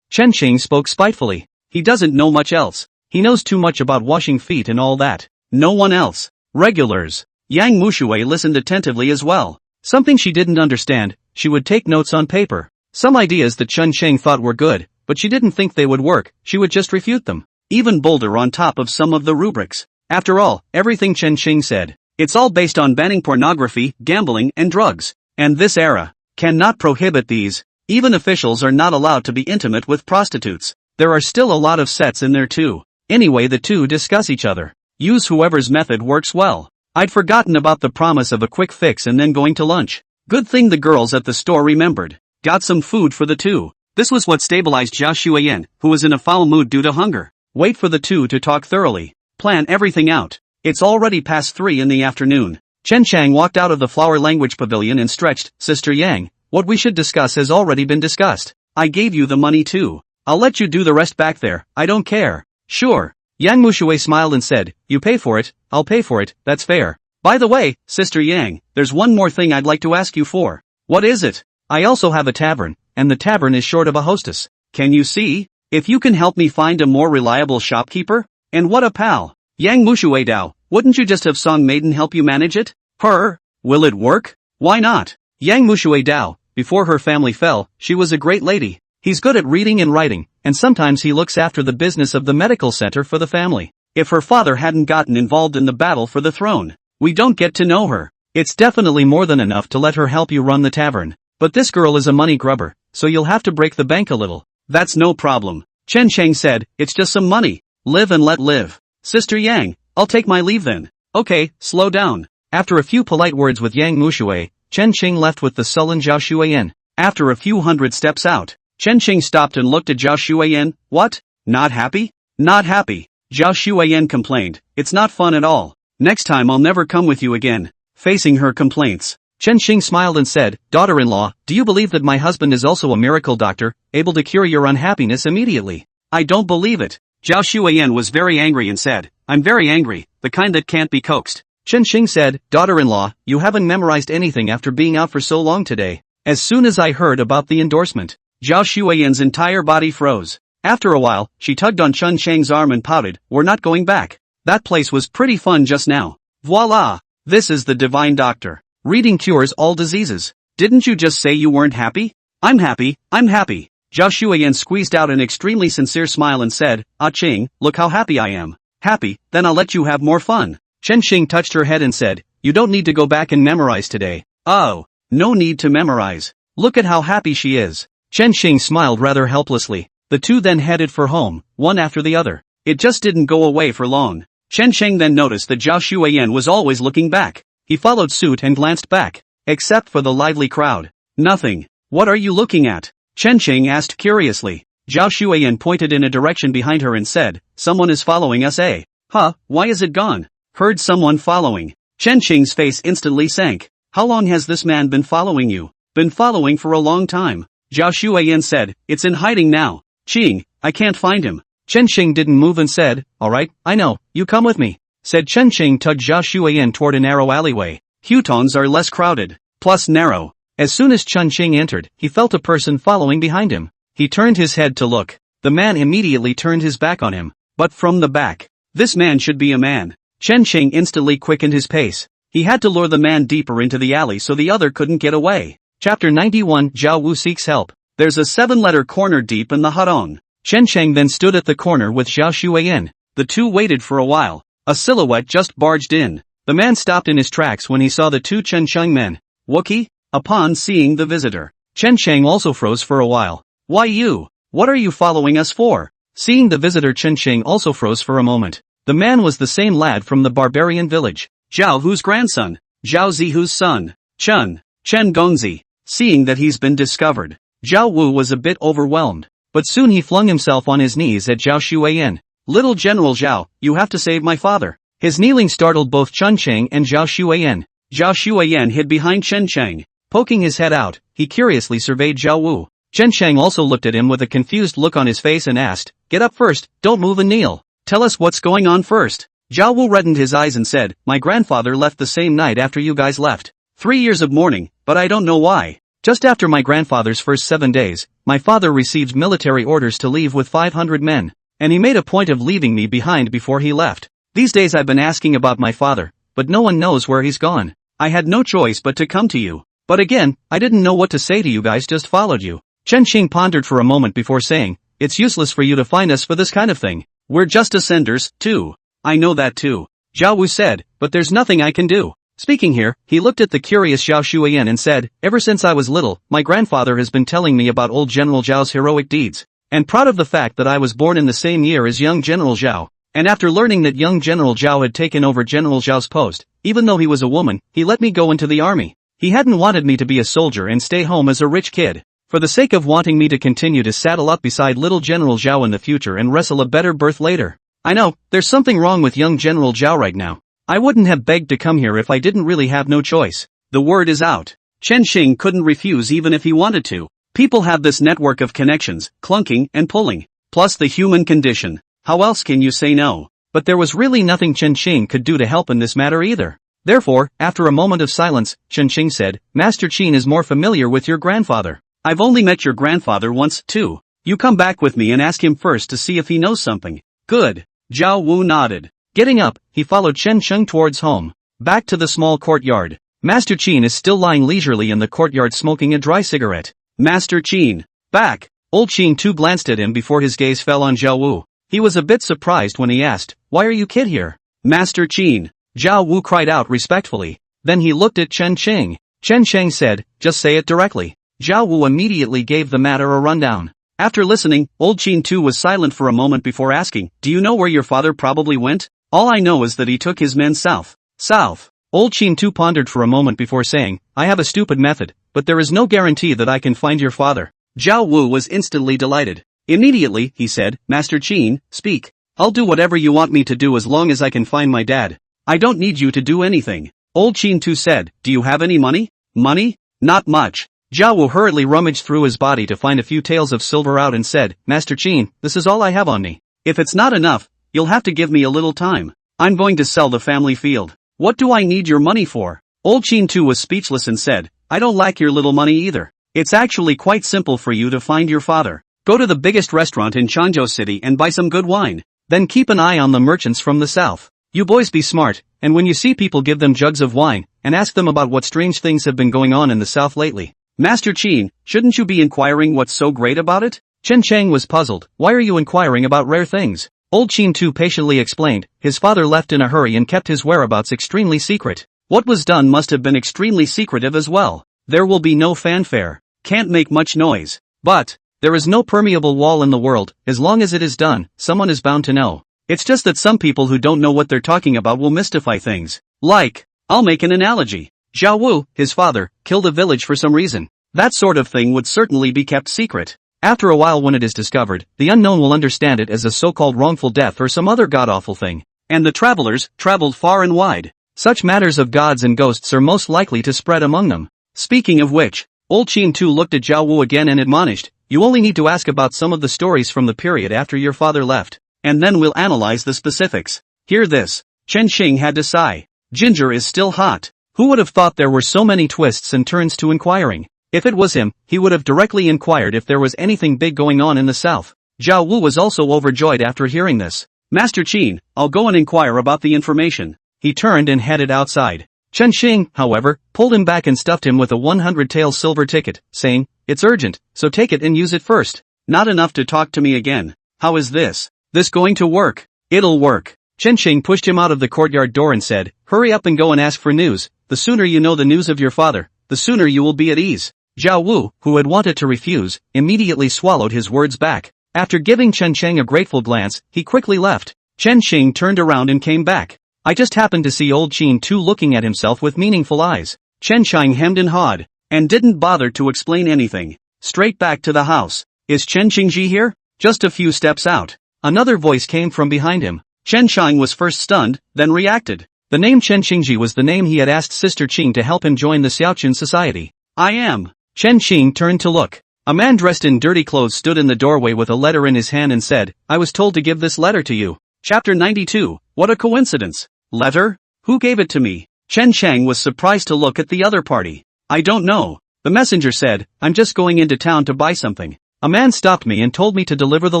Chen Xing spoke spitefully. He doesn't know much else. He knows too much about washing feet and all that. No one else. Regulars. Yang Mushui listened attentively as well. Something she didn't understand, she would take notes on paper. Some ideas that Chen Cheng thought were good, but she didn't think they would work, she would just refute them. Even bolder on top of some of the rubrics. After all, everything Chen Xing said, it's all based on banning pornography, gambling, and drugs. And this era cannot prohibit these. Even officials are not allowed to be intimate with prostitutes. There are still a lot of sets in there too. Anyway, the two discuss each other. Use whoever's method works well. I'd forgotten about the promise of a quick fix and then going to lunch. Good thing the girls at the store remembered. Got some food for the two. This was what stabilized Jia Xueyan, who was in a foul mood due to hunger. Wait for the two to talk thoroughly. Plan everything out. It's already past 3 in the afternoon. Chen Chang walked out of the Flower Language Pavilion and stretched, Sister Yang, what we should discuss has already been discussed. I gave you the money too. I'll let you do the rest back there, I don't care. Sure. Yang Mushui smiled and said, you pay for it, I'll pay for it, that's fair. By the way, Sister Yang, there's one more thing I'd like to ask you for. What is it? I also have a tavern, and the tavern is short of a hostess. Can you see? If you can help me find a more reliable shopkeeper? And what a pal. Yang Mushui Dao, wouldn't you just have Song Maiden help you manage it? Her? Will it work? Why not? Yang Mushui Dao, before her family fell, she was a great lady. He's good at reading and writing, and sometimes he looks after the business of the medical center for the family. If her father hadn't gotten involved in the battle for the throne, we don't get to know her. It's definitely more than enough to let her help you run the tavern. But this girl is a money grubber, so you'll have to break the bank a little. That's no problem. Chen Cheng said, it's just some money. Live and let live. Sister Yang, I'll take my leave then. Okay, slow down. After a few polite words with Yang Mushui, Chen Qing left with the sullen Zhao Shuiyan. After a few hundred steps out, Chen Qing stopped and looked at Zhao Shuiyan. What? Not happy? Not happy. Zhao Shuiyan complained. It's not fun at all. Next time I'll never come with you again. Facing her complaints, Chen Qing smiled and said, daughter-in-law, do you believe that my husband is also a miracle doctor, able to cure your unhappiness immediately? I don't believe it. Zhao Shuiyan was very angry and said, I'm very angry, the kind that can't be coaxed. Chen Qing said, daughter-in-law, you haven't memorized anything after being out for so long today. As soon as I heard about the endorsement, Zhao Shuiyan's entire body froze. After a while, she tugged on Chen Cheng's arm and pouted, we're not going back. That place was pretty fun just now. Voila! This is the divine doctor. Reading cures all diseases. Didn't you just say you weren't happy? I'm happy, I'm happy. Zhao Shuiyan squeezed out an extremely sincere smile and said, Ah Ching, look how happy I am. Happy, then I'll let you have more fun. Chen Qing touched her head and said, you don't need to go back and memorize today. Oh, no need to memorize. Look at how happy she is. Chen Qing smiled rather helplessly. The two then headed for home, one after the other. It just didn't go away for long. Chen Cheng then noticed that Zhao Shuiyan was always looking back. He followed suit and glanced back. Except for the lively crowd. Nothing. What are you looking at? Chen Cheng asked curiously. Zhao Shuiyan pointed in a direction behind her and said, someone is following us, eh? Huh, why is it gone? Heard someone following. Chen Cheng's face instantly sank. How long has this man been following you? Been following for a long time. Zhao Shuiyan said, it's in hiding now. Qing, I can't find him. Chen Qing didn't move and said, alright, I know, you come with me. Said Chen Qing tugged Zhao Shuiyan toward a narrow alleyway. Hutongs are less crowded, plus narrow. As soon as Chen Qing entered, he felt a person following behind him. He turned his head to look. The man immediately turned his back on him. But from the back. This man should be a man. Chen Qing instantly quickened his pace. He had to lure the man deeper into the alley so the other couldn't get away. Chapter 91 Zhao Wu seeks help. There's a 7-letter corner deep in the hutong. Chen Cheng then stood at the corner with Zhao Shuiyan. The two waited for a while. A silhouette just barged in. The man stopped in his tracks when he saw the two Chen Cheng men. Wookie? Upon seeing the visitor, Chen Cheng also froze for a while. Why you? What are you following us for? Seeing the visitor, Chen Cheng also froze for a moment. The man was the same lad from the barbarian village. Zhao Hu's grandson. Zhao Zihu's son. Chen Gongzi. Seeing that he's been discovered, Zhao Wu was a bit overwhelmed. But soon he flung himself on his knees at Zhao Shuiyan. Little General Zhao, you have to save my father. His kneeling startled both Chen Cheng and Zhao Shuiyan. Zhao Shuiyan hid behind Chen Cheng. Poking his head out, he curiously surveyed Zhao Wu. Chen Cheng also looked at him with a confused look on his face and asked, get up first, don't move and kneel. Tell us what's going on first. Zhao Wu reddened his eyes and said, my grandfather left the same night after you guys left. 3 years of mourning, but I don't know why. Just after my grandfather's first 7 days, my father received military orders to leave with 500 men, and he made a point of leaving me behind before he left. These days I've been asking about my father, but no one knows where he's gone. I had no choice but to come to you. But again, I didn't know what to say to you guys, just followed you. Chen Qing pondered for a moment before saying, it's useless for you to find us for this kind of thing. We're just ascenders, too. I know that too. Zhao Wu said, but there's nothing I can do. Speaking here, he looked at the curious Zhao Shuiyan and said, ever since I was little, my grandfather has been telling me about old General Zhao's heroic deeds, and proud of the fact that I was born in the same year as young General Zhao. And after learning that young General Zhao had taken over General Zhao's post, even though he was a woman, he let me go into the army. He hadn't wanted me to be a soldier and stay home as a rich kid, for the sake of wanting me to continue to saddle up beside little General Zhao in the future and wrestle a better birth later. I know, there's something wrong with young General Zhao right now. I wouldn't have begged to come here if I didn't really have no choice. The word is out. Chen Xing couldn't refuse even if he wanted to. People have this network of connections, clunking and pulling, plus the human condition. How else can you say no? But there was really nothing Chen Xing could do to help in this matter either. Therefore, after a moment of silence, Chen Xing said, Master Qin is more familiar with your grandfather. I've only met your grandfather once, too. You come back with me and ask him first to see if he knows something. Good. Zhao Wu nodded. Getting up, he followed Chen Sheng towards home. Back to the small courtyard. Master Qin is still lying leisurely in the courtyard smoking a dry cigarette. Master Qin. Back. Old Qin too glanced at him before his gaze fell on Zhao Wu. He was a bit surprised when he asked, why are you kid here? Master Qin. Zhao Wu cried out respectfully. Then he looked at Chen Sheng. Chen Sheng said, just say it directly. Zhao Wu immediately gave the matter a rundown. After listening, Old Qin too was silent for a moment before asking, do you know where your father probably went? All I know is that he took his men south. South. Old Chin Tu pondered for a moment before saying, I have a stupid method, but there is no guarantee that I can find your father. Zhao Wu was instantly delighted. Immediately, he said, Master Qin, speak. I'll do whatever you want me to do as long as I can find my dad. I don't need you to do anything. Old Chin Tu said, do you have any money? Money? Not much. Zhao Wu hurriedly rummaged through his body to find a few taels of silver out and said, Master Qin, this is all I have on me. If it's not enough, you'll have to give me a little time. I'm going to sell the family field. What do I need your money for? Old Chin Tu was speechless and said, I don't lack your little money either. It's actually quite simple for you to find your father. Go to the biggest restaurant in Changzhou City and buy some good wine. Then keep an eye on the merchants from the south. You boys be smart, and when you see people give them jugs of wine, and ask them about what strange things have been going on in the south lately. Master Qin, shouldn't you be inquiring what's so great about it? Chen Chang was puzzled. Why are you inquiring about rare things? Old Chin Tu patiently explained, his father left in a hurry and kept his whereabouts extremely secret. What was done must have been extremely secretive as well. There will be no fanfare. Can't make much noise. But, there is no permeable wall in the world, as long as it is done, someone is bound to know. It's just that some people who don't know what they're talking about will mystify things. Like, I'll make an analogy. Zhao Wu, his father, killed a village for some reason. That sort of thing would certainly be kept secret. After a while when it is discovered, the unknown will understand it as a so-called wrongful death or some other god-awful thing. And the travelers traveled far and wide. Such matters of gods and ghosts are most likely to spread among them. Speaking of which, Old Chin Tu looked at Zhao Wu again and admonished, you only need to ask about some of the stories from the period after your father left, and then we'll analyze the specifics. Hear this. Chen Xing had to sigh. Ginger is still hot. Who would have thought there were so many twists and turns to inquiring? If it was him, he would have directly inquired if there was anything big going on in the south. Zhao Wu was also overjoyed after hearing this. Master Qin, I'll go and inquire about the information. He turned and headed outside. Chen Xing, however, pulled him back and stuffed him with a 100 tael silver ticket, saying, it's urgent, so take it and use it first. Not enough to talk to me again. How is this? This going to work? It'll work. Chen Xing pushed him out of the courtyard door and said, hurry up and go and ask for news. The sooner you know the news of your father, the sooner you will be at ease. Zhao Wu, who had wanted to refuse, immediately swallowed his words back. After giving Chen Chang a grateful glance, he quickly left. Chen Xing turned around and came back. I just happened to see Old Chin Tu looking at himself with meaningful eyes. Chen Chang hemmed and hawed, and didn't bother to explain anything. Straight back to the house. Is Chen Qingji here? Just a few steps out. Another voice came from behind him. Chen Chang was first stunned, then reacted. The name Chen Qingji was the name he had asked Sister Qing to help him join the Xiaochun society. I am. Chen Qing turned to look. A man dressed in dirty clothes stood in the doorway with a letter in his hand and said, I was told to give this letter to you. Chapter 92, what a coincidence. Letter? Who gave it to me? Chen Chang was surprised to look at the other party. I don't know. The messenger said, I'm just going into town to buy something. A man stopped me and told me to deliver the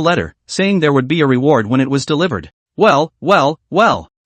letter, saying there would be a reward when it was delivered. Well,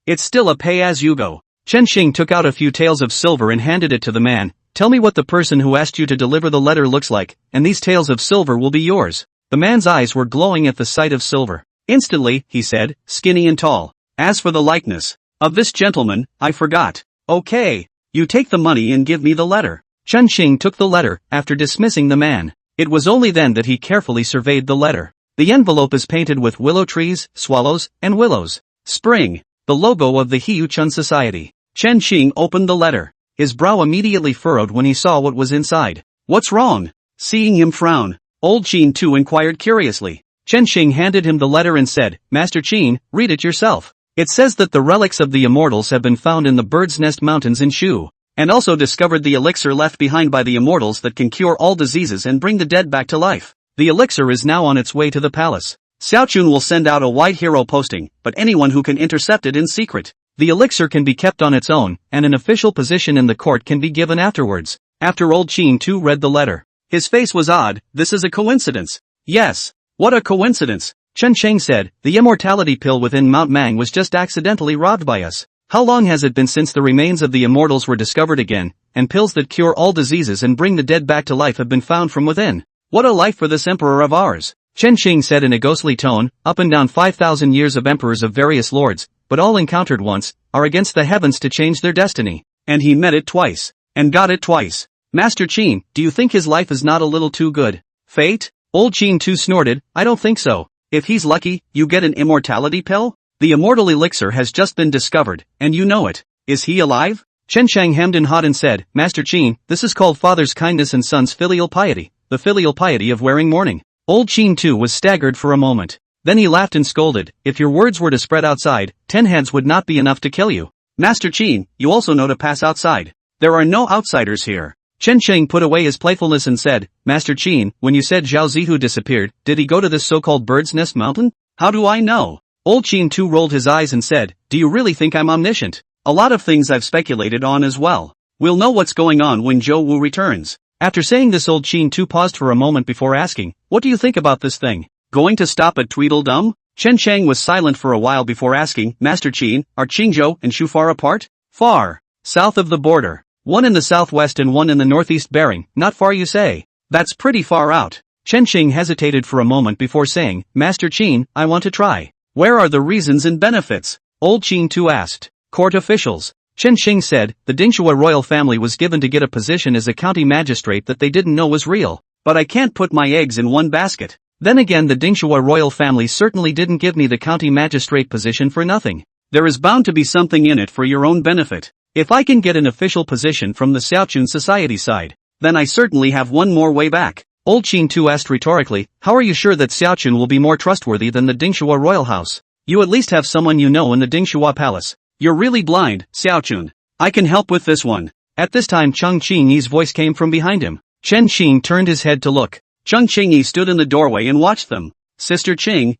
it's still a pay-as-you-go. Chen Xing took out a few taels of silver and handed it to the man. Tell me what the person who asked you to deliver the letter looks like, and these taels of silver will be yours. The man's eyes were glowing at the sight of silver. Instantly, he said, skinny and tall. As for the likeness of this gentleman, I forgot. Okay, you take the money and give me the letter. Chen Xing took the letter, after dismissing the man. It was only then that he carefully surveyed the letter. The envelope is painted with willow trees, swallows, and willows. Spring, the logo of the Hiuchun Society. Chen Xing opened the letter. His brow immediately furrowed when he saw what was inside. What's wrong? Seeing him frown, Old Chin Tu inquired curiously. Chen Xing handed him the letter and said, Master Qin, read it yourself. It says that the relics of the immortals have been found in the Bird's Nest Mountains in Shu, and also discovered the elixir left behind by the immortals that can cure all diseases and bring the dead back to life. The elixir is now on its way to the palace. Xiaochun will send out a white hero posting, but anyone who can intercept it in secret. The elixir can be kept on its own, and an official position in the court can be given afterwards. After Old Chin Tu read the letter, his face was odd. This is a coincidence. Yes, what a coincidence. Chen Cheng said, the immortality pill within Mount Mang was just accidentally robbed by us. How long has it been since the remains of the immortals were discovered again, and pills that cure all diseases and bring the dead back to life have been found from within? What a life for this emperor of ours. Chen Xing said in a ghostly tone, up and down 5,000 years of emperors of various lords, but all encountered once, are against the heavens to change their destiny. And he met it twice, and got it twice. Master Qin, do you think his life is not a little too good? Fate? Old Chin Tu snorted, I don't think so. If he's lucky, you get an immortality pill? The immortal elixir has just been discovered, and you know it. Is he alive? Chen Shang hemmed and hawed and said, Master Qin, this is called father's kindness and son's filial piety, the filial piety of wearing mourning. Old Qin too was staggered for a moment. Then he laughed and scolded, if your words were to spread outside, 10 heads would not be enough to kill you. Master Qin, you also know to pass outside. There are no outsiders here. Chen Sheng put away his playfulness and said, Master Qin, when you said Zhao Zihu disappeared, did he go to this so-called bird's nest mountain? How do I know? Old Qin too rolled his eyes and said, do you really think I'm omniscient? A lot of things I've speculated on as well. We'll know what's going on when Zhou Wu returns. After saying this, Old Qin too paused for a moment before asking, what do you think about this thing? Going to stop at Tweedledum? Chen Shang was silent for a while before asking, Master Qin, are Qingzhou and Shu far apart? Far. South of the border. One in the southwest and one in the northeast bearing, not far you say. That's pretty far out. Chen Shing hesitated for a moment before saying, Master Qin, I want to try. Where are the reasons and benefits? Old Qin too asked. Court officials. Chen Shing said, the Dingxue royal family was given to get a position as a county magistrate that they didn't know was real. But I can't put my eggs in one basket. Then again, the Dingxue royal family certainly didn't give me the county magistrate position for nothing. There is bound to be something in it for your own benefit. If I can get an official position from the Xiaochun society side, then I certainly have one more way back. Old Qin too asked rhetorically, how are you sure that Xiaochun will be more trustworthy than the Dingxue royal house? You at least have someone you know in the Dingxue palace. You're really blind, Xiaochun. I can help with this one. At this time Cheng Qingyi's voice came from behind him. Chen Qing turned his head to look. Cheng Qingyi stood in the doorway and watched them. Sister Qing,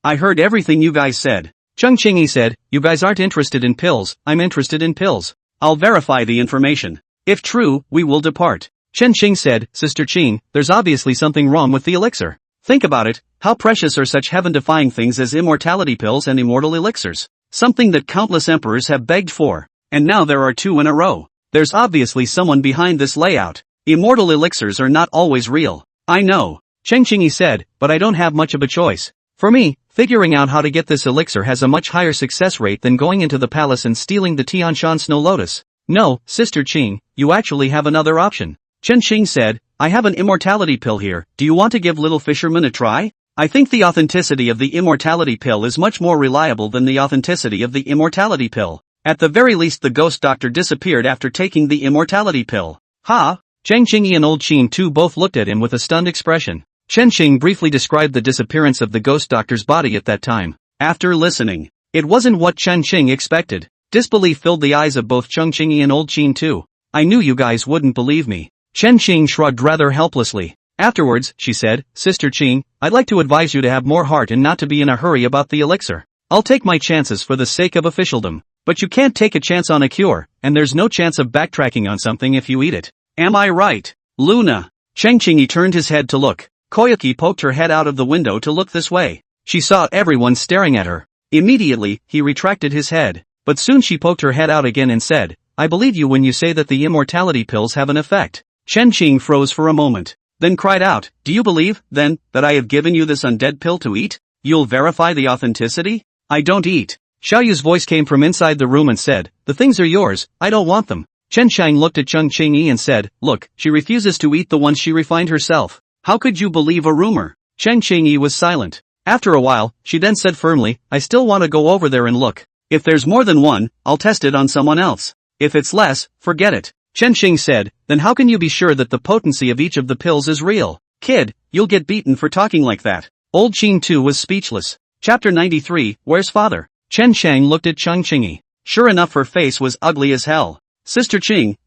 I heard everything you guys said. Cheng Qingyi said, you guys aren't interested in pills, I'm interested in pills. I'll verify the information. If true, we will depart. Chen Qing said, Sister Qing, there's obviously something wrong with the elixir. Think about it, how precious are such heaven-defying things as immortality pills and immortal elixirs? Something that countless emperors have begged for. And now there are 2 in a row. There's obviously someone behind this layout. Immortal elixirs are not always real. I know. Cheng Qingyi said, but I don't have much of a choice. For me, figuring out how to get this elixir has a much higher success rate than going into the palace and stealing the Tianshan Snow Lotus. No, Sister Qing, you actually have another option. Chen Qing said, I have an immortality pill here, do you want to give little fisherman a try? I think the authenticity of the immortality pill is much more reliable than the authenticity of the immortality pill. At the very least the ghost doctor disappeared after taking the immortality pill. Ha! Cheng Qingyi and Old Qin too both looked at him with a stunned expression. Chen Qing briefly described the disappearance of the ghost doctor's body at that time. After listening, it wasn't what Chen Qing expected. Disbelief filled the eyes of both Cheng Qingyi and Old Qin too. I knew you guys wouldn't believe me. Chen Qing shrugged rather helplessly. Afterwards, she said, Sister Qing, I'd like to advise you to have more heart and not to be in a hurry about the elixir. I'll take my chances for the sake of officialdom. But you can't take a chance on a cure, and there's no chance of backtracking on something if you eat it. Am I right, Luna? Cheng Qingyi turned his head to look. Koyuki poked her head out of the window to look this way. She saw everyone staring at her. Immediately, he retracted his head. But soon she poked her head out again and said, I believe you when you say that the immortality pills have an effect. Chen Qing froze for a moment, then cried out, do you believe, then, that I have given you this undead pill to eat? You'll verify the authenticity? I don't eat. Xiaoyu's voice came from inside the room and said, the things are yours, I don't want them. Chen Shang looked at Cheng Qingyi and said, look, she refuses to eat the ones she refined herself. How could you believe a rumor? Cheng Qingyi was silent. After a while, she then said firmly, I still want to go over there and look. If there's more than one, I'll test it on someone else. If it's less, forget it. Chen Xing said, then how can you be sure that the potency of each of the pills is real? Kid, you'll get beaten for talking like that. Old Qin too was speechless. Chapter 93, Where's Father? Chen Shang looked at Cheng Qingyi. Sure enough her face was ugly as hell. Sister Qing,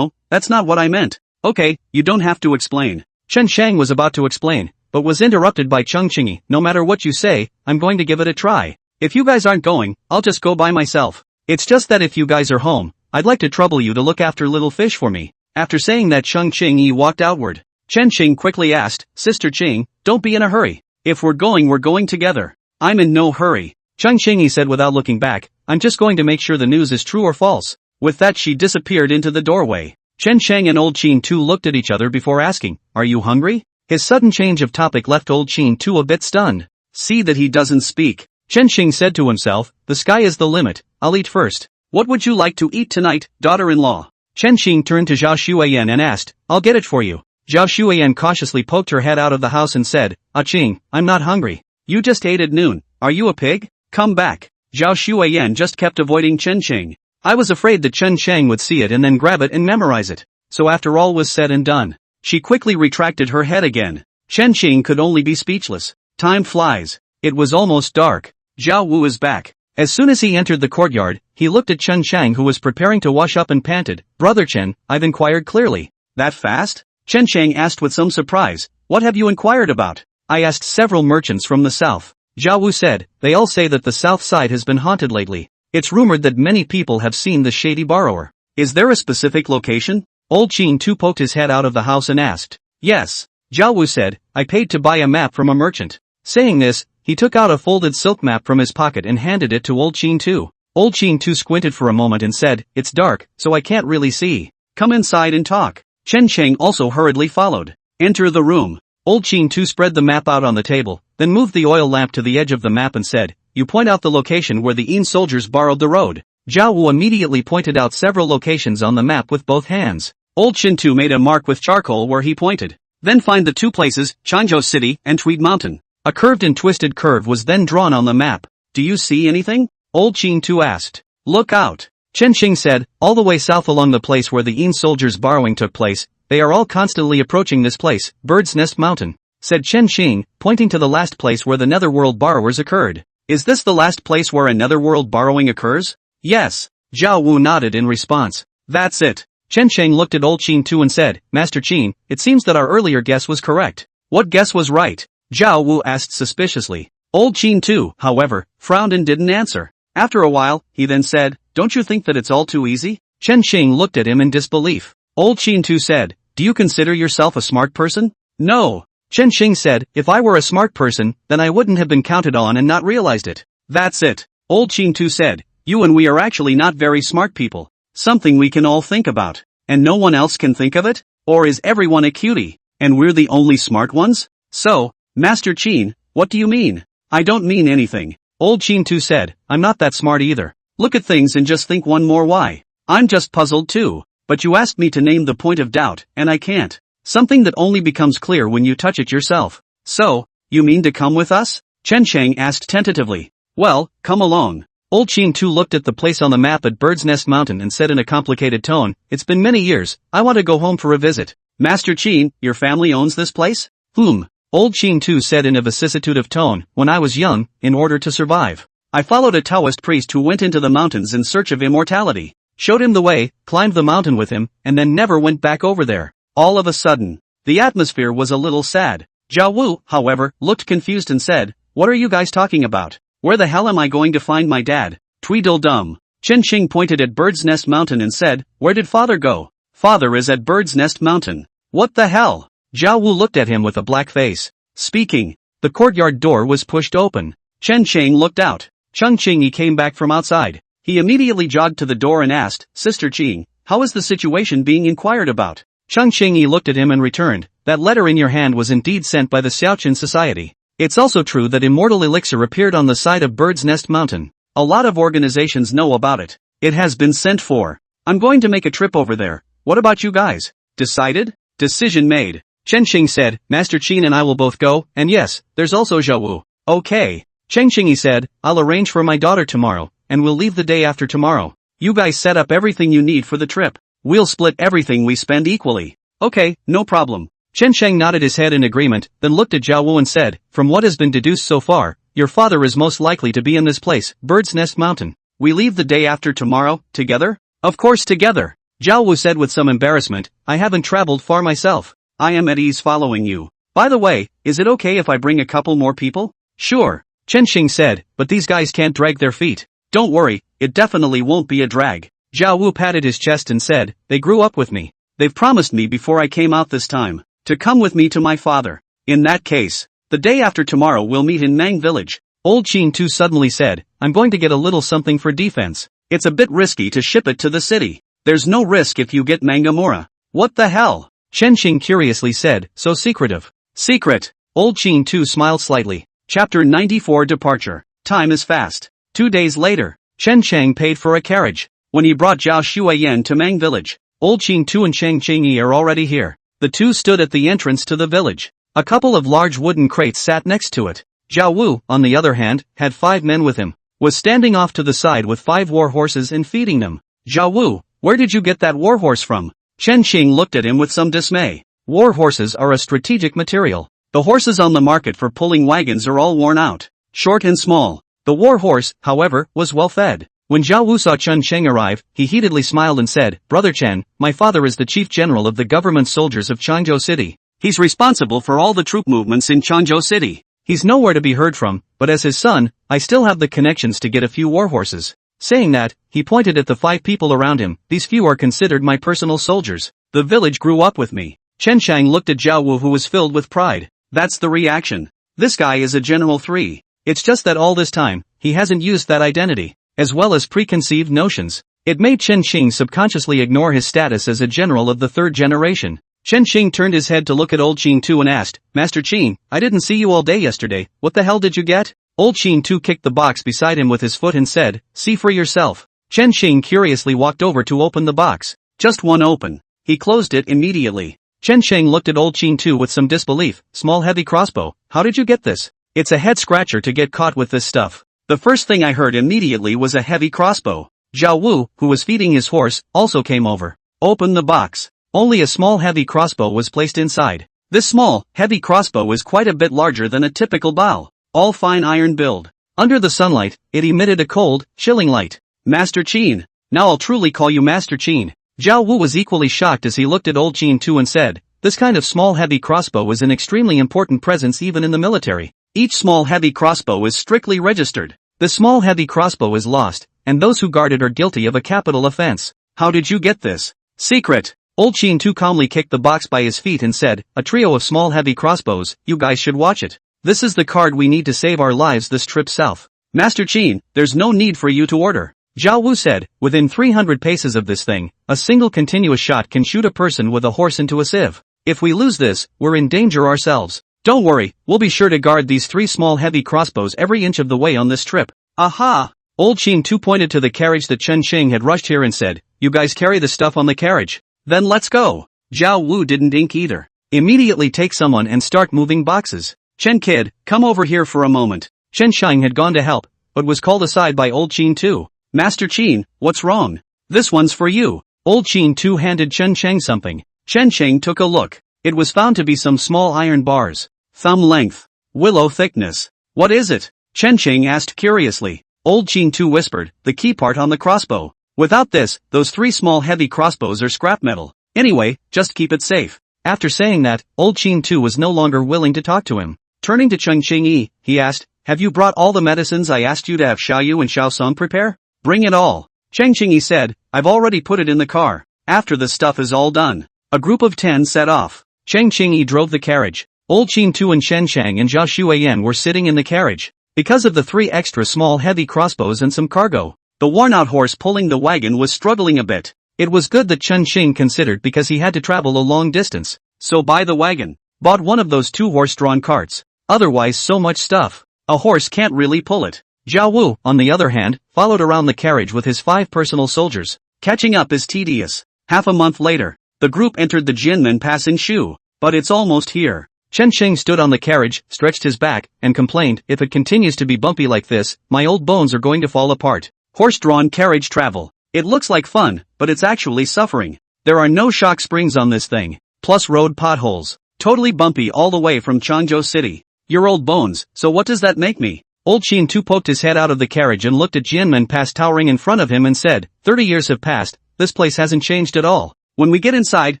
that's not what I meant. Okay, you don't have to explain. Chen Shang was about to explain, but was interrupted by Cheng Qingyi. No matter what you say, I'm going to give it a try. If you guys aren't going, I'll just go by myself. It's just that if you guys are home, I'd like to trouble you to look after little fish for me. After saying that Cheng Qingyi walked outward. Chen Qing quickly asked, Sister Qing, don't be in a hurry. If we're going together. I'm in no hurry. Cheng Qingyi said without looking back, I'm just going to make sure the news is true or false. With that she disappeared into the doorway. Chen Shang and Old Qin too looked at each other before asking, are you hungry? His sudden change of topic left Old Qin too a bit stunned. See that he doesn't speak. Chen Xing said to himself, the sky is the limit, I'll eat first. What would you like to eat tonight, daughter-in-law? Chen Xing turned to Zhao Shuiyan and asked, I'll get it for you. Zhao Shuiyan cautiously poked her head out of the house and said, Qing, I'm not hungry. You just ate at noon, are you a pig? Come back. Zhao Shuiyan just kept avoiding Chen Qing. I was afraid that Chen Chang would see it and then grab it and memorize it. So after all was said and done, she quickly retracted her head again. Chen Qing could only be speechless. Time flies. It was almost dark. Zhao Wu is back. As soon as he entered the courtyard, he looked at Chen Chang who was preparing to wash up and panted. Brother Chen, I've inquired clearly. That fast? Chen Chang asked with some surprise. What have you inquired about? I asked several merchants from the south. Zhao Wu said, they all say that the south side has been haunted lately. It's rumored that many people have seen the shady borrower. Is there a specific location? Old Qin Tu poked his head out of the house and asked. Yes. Zhao Wu said, I paid to buy a map from a merchant. Saying this, he took out a folded silk map from his pocket and handed it to Old Qin Tu. Old Qin Tu squinted for a moment and said, it's dark, so I can't really see. Come inside and talk. Chen Chang also hurriedly followed. Enter the room. Old Qin Tu spread the map out on the table, then moved the oil lamp to the edge of the map and said, you point out the location where the Yin soldiers borrowed the road. Zhao Wu immediately pointed out several locations on the map with both hands. Old Qin Tu made a mark with charcoal where he pointed. Then find the two places, Changzhou City and Tweed Mountain. A curved and twisted curve was then drawn on the map. Do you see anything? Old Qin Tu asked. Look out. Chen Xing said, all the way south along the place where the Yin soldiers' borrowing took place, they are all constantly approaching this place, Bird's Nest Mountain, said Chen Xing, pointing to the last place where the netherworld borrowers occurred. Is this the last place where a netherworld borrowing occurs? Yes. Zhao Wu nodded in response. That's it. Chen Sheng looked at Old Qin Tu and said, Master Qin, it seems that our earlier guess was correct. What guess was right? Zhao Wu asked suspiciously. Old Qin Tu, however, frowned and didn't answer. After a while, he then said, don't you think that it's all too easy? Chen Xing looked at him in disbelief. Old Qin Tu said, do you consider yourself a smart person? No. Chen Xing said, if I were a smart person, then I wouldn't have been counted on and not realized it. That's it. Old Qin Tu said, you and we are actually not very smart people. Something we can all think about. And no one else can think of it? Or is everyone a cutie, and we're the only smart ones? So, Master Qin, what do you mean? I don't mean anything. Old Qin Tu said, I'm not that smart either. Look at things and just think one more why. I'm just puzzled too. But you asked me to name the point of doubt, and I can't. Something that only becomes clear when you touch it yourself. So, you mean to come with us? Chen Chang asked tentatively. Well, come along. Old Qin Tu looked at the place on the map at Bird's Nest Mountain and said in a complicated tone, it's been many years, I want to go home for a visit. Master Qin, your family owns this place? Old Qin Tu said in a vicissitude tone, when I was young, in order to survive, I followed a Taoist priest who went into the mountains in search of immortality, showed him the way, climbed the mountain with him, and then never went back over there. All of a sudden, the atmosphere was a little sad. Zhao Wu, however, looked confused and said, what are you guys talking about? Where the hell am I going to find my dad? Tweedledum. Chen Xing pointed at Bird's Nest Mountain and said, where did father go? Father is at Bird's Nest Mountain. What the hell? Zhao Wu looked at him with a black face. Speaking. The courtyard door was pushed open. Chen Chang looked out. Chung Qingyi came back from outside. He immediately jogged to the door and asked, Sister Qing, how is the situation being inquired about? Chung Qingyi looked at him and returned, that letter in your hand was indeed sent by the Xiaoqin Society. It's also true that immortal elixir appeared on the side of Bird's Nest Mountain. A lot of organizations know about it. It has been sent for. I'm going to make a trip over there. What about you guys? Decided? Decision made. Chen Xing said, Master Qin and I will both go, and yes, there's also Zhao Wu. Okay. Chen Xingyi said, I'll arrange for my daughter tomorrow, and we'll leave the day after tomorrow. You guys set up everything you need for the trip. We'll split everything we spend equally. Okay, no problem. Chen Sheng nodded his head in agreement, then looked at Zhao Wu and said, from what has been deduced so far, your father is most likely to be in this place, Bird's Nest Mountain. We leave the day after tomorrow, together? Of course together. Zhao Wu said with some embarrassment, I haven't traveled far myself. I am at ease following you. By the way, is it okay if I bring a couple more people? Sure. Chen Xing said, but these guys can't drag their feet. Don't worry, it definitely won't be a drag. Zhao Wu patted his chest and said, they grew up with me. They've promised me before I came out this time, to come with me to my father. In that case, the day after tomorrow we'll meet in Mang Village. Old Qin Tu suddenly said, I'm going to get a little something for defense. It's a bit risky to ship it to the city. There's no risk if you get manga mora. What the hell? Chen Xing curiously said, so secretive. Secret. Old Qin Tu smiled slightly. Chapter 94 Departure. Time is fast. 2 days later, Chen Chang paid for a carriage. When he brought Zhao Shuiyan to Mang Village, Old Qin Tu and Cheng Qingyi are already here. The two stood at the entrance to the village. A couple of large wooden crates sat next to it. Zhao Wu, on the other hand, had 5 men with him, was standing off to the side with 5 war horses and feeding them. Zhao Wu, where did you get that warhorse from? Chen Qing looked at him with some dismay. Warhorses are a strategic material. The horses on the market for pulling wagons are all worn out, short and small. The warhorse, however, was well fed. When Zhao Wu saw Chen Sheng arrive, he heatedly smiled and said, Brother Chen, my father is the chief general of the government soldiers of Changzhou City. He's responsible for all the troop movements in Changzhou City. He's nowhere to be heard from, but as his son, I still have the connections to get a few warhorses. Saying that, he pointed at the 5 people around him. These few are considered my personal soldiers. The village grew up with me. Chen Shang looked at Zhao Wu, who was filled with pride. That's the reaction. This guy is a General 3. It's just that all this time, he hasn't used that identity, as well as preconceived notions. It made Chen Xing subconsciously ignore his status as a general of the 3rd generation. Chen Xing turned his head to look at old Qin Tu and asked, Master Qin, I didn't see you all day yesterday, what the hell did you get? Old Qin Tu kicked the box beside him with his foot and said, see for yourself. Chen Xing curiously walked over to open the box. Just one open. He closed it immediately. Chen Sheng looked at old Qin Tu with some disbelief. Small heavy crossbow, how did you get this? It's a head scratcher to get caught with this stuff. The first thing I heard immediately was a heavy crossbow. Zhao Wu, who was feeding his horse, also came over. Open the box. Only a small heavy crossbow was placed inside. This small, heavy crossbow is quite a bit larger than a typical bow. All fine iron build. Under the sunlight, it emitted a cold, chilling light. Master Qin. Now I'll truly call you Master Qin. Zhao Wu was equally shocked as he looked at old Qin Tu and said, this kind of small heavy crossbow is an extremely important presence even in the military. Each small heavy crossbow is strictly registered. The small heavy crossbow is lost, and those who guard it are guilty of a capital offense. How did you get this? Secret. Old Qin Tu calmly kicked the box by his feet and said, a trio of small heavy crossbows, you guys should watch it. This is the card we need to save our lives this trip south. Master Qin, there's no need for you to order. Zhao Wu said, within 300 paces of this thing, a single continuous shot can shoot a person with a horse into a sieve. If we lose this, we're in danger ourselves. Don't worry, we'll be sure to guard these 3 small heavy crossbows every inch of the way on this trip. Aha! Old Qin Tu pointed to the carriage that Chen Xing had rushed here and said, you guys carry the stuff on the carriage. Then let's go. Zhao Wu didn't ink either. Immediately take someone and start moving boxes. Chen Kid, come over here for a moment. Chen Shang had gone to help, but was called aside by old Qin Tu. Master Qin, what's wrong? This one's for you. Old Qin Tu handed Chen Sheng something. Chen Sheng took a look. It was found to be some small iron bars. Thumb length. Willow thickness. What is it? Chen Sheng asked curiously. Old Qin Tu whispered, the key part on the crossbow. Without this, those 3 small heavy crossbows are scrap metal. Anyway, just keep it safe. After saying that, old Qin Tu was no longer willing to talk to him. Turning to Cheng Qingyi, he asked, have you brought all the medicines I asked you to have Xiaoyu and Xiaosong prepare? Bring it all. Cheng Qingyi said, I've already put it in the car. After the stuff is all done. A group of 10 set off. Cheng Qingyi drove the carriage. Old Qin Tu and Shen Shang and Zhao Xueyan were sitting in the carriage. Because of the 3 extra small heavy crossbows and some cargo, the worn-out horse pulling the wagon was struggling a bit. It was good that Chen Xing considered because he had to travel a long distance. So buy the wagon. Bought one of those 2 horse-drawn carts. Otherwise so much stuff. A horse can't really pull it. Zhao Wu, on the other hand, followed around the carriage with his 5 personal soldiers. Catching up is tedious. Half a month later, the group entered the Jinmen Pass in Shu. But it's almost here. Chen Xing stood on the carriage, stretched his back, and complained, if it continues to be bumpy like this, my old bones are going to fall apart. Horse-drawn carriage travel. It looks like fun, but it's actually suffering. There are no shock springs on this thing. Plus road potholes. Totally bumpy all the way from Changzhou City. Your old bones, so what does that make me? Old Qin Tu poked his head out of the carriage and looked at Jianmen Pass towering in front of him and said, 30 years have passed, this place hasn't changed at all. When we get inside,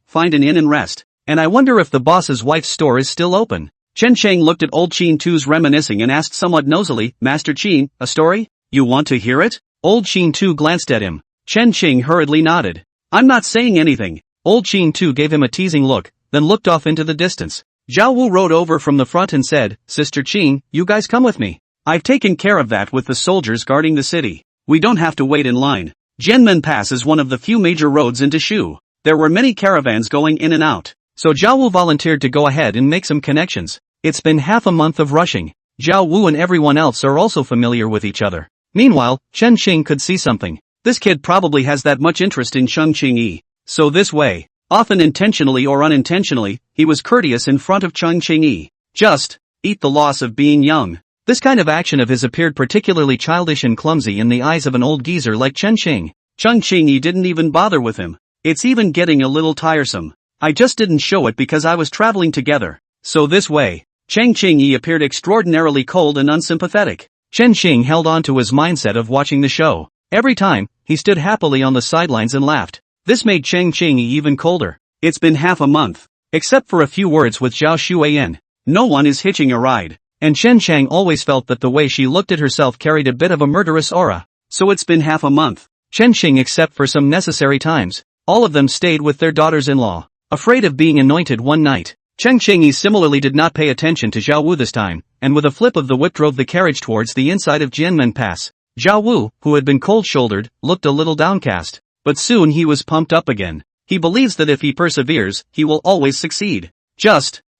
find an inn and rest. And I wonder if the boss's wife's store is still open. Chen Sheng looked at old Qin Tu's reminiscing and asked somewhat nosily, Master Qin, a story? You want to hear it? Old Qin Tu glanced at him. Chen Xing hurriedly nodded. I'm not saying anything. Old Qin Tu gave him a teasing look, then looked off into the distance. Zhao Wu rode over from the front and said, Sister Qin, you guys come with me. I've taken care of that with the soldiers guarding the city. We don't have to wait in line. Jianmen Pass is one of the few major roads into Shu. There were many caravans going in and out. So Zhao Wu volunteered to go ahead and make some connections. It's been half a month of rushing. Zhao Wu and everyone else are also familiar with each other. Meanwhile, Chen Xing could see something. This kid probably has that much interest in Cheng Qingyi. So this way, often intentionally or unintentionally, he was courteous in front of Cheng Qingyi. Just, eat the loss of being young. This kind of action of his appeared particularly childish and clumsy in the eyes of an old geezer like Chen Xing. Chung Ching-yi didn't even bother with him. It's even getting a little tiresome. I just didn't show it because I was traveling together. So this way. Chang Ching-yi appeared extraordinarily cold and unsympathetic. Chen Xing held on to his mindset of watching the show. Every time, he stood happily on the sidelines and laughed. This made Chang Ching-yi even colder. It's been half a month. Except for a few words with Zhao Xuan. No one is hitching a ride. And Chen Chang always felt that the way she looked at herself carried a bit of a murderous aura. So it's been half a month. Chen Xing, except for some necessary times, all of them stayed with their daughters-in-law, afraid of being anointed one night. Cheng Ching-yi similarly did not pay attention to Zhao Wu this time, and with a flip of the whip drove the carriage towards the inside of Jianmen Pass. Zhao Wu, who had been cold-shouldered, looked a little downcast. But soon he was pumped up again. He believes that if he perseveres, he will always succeed.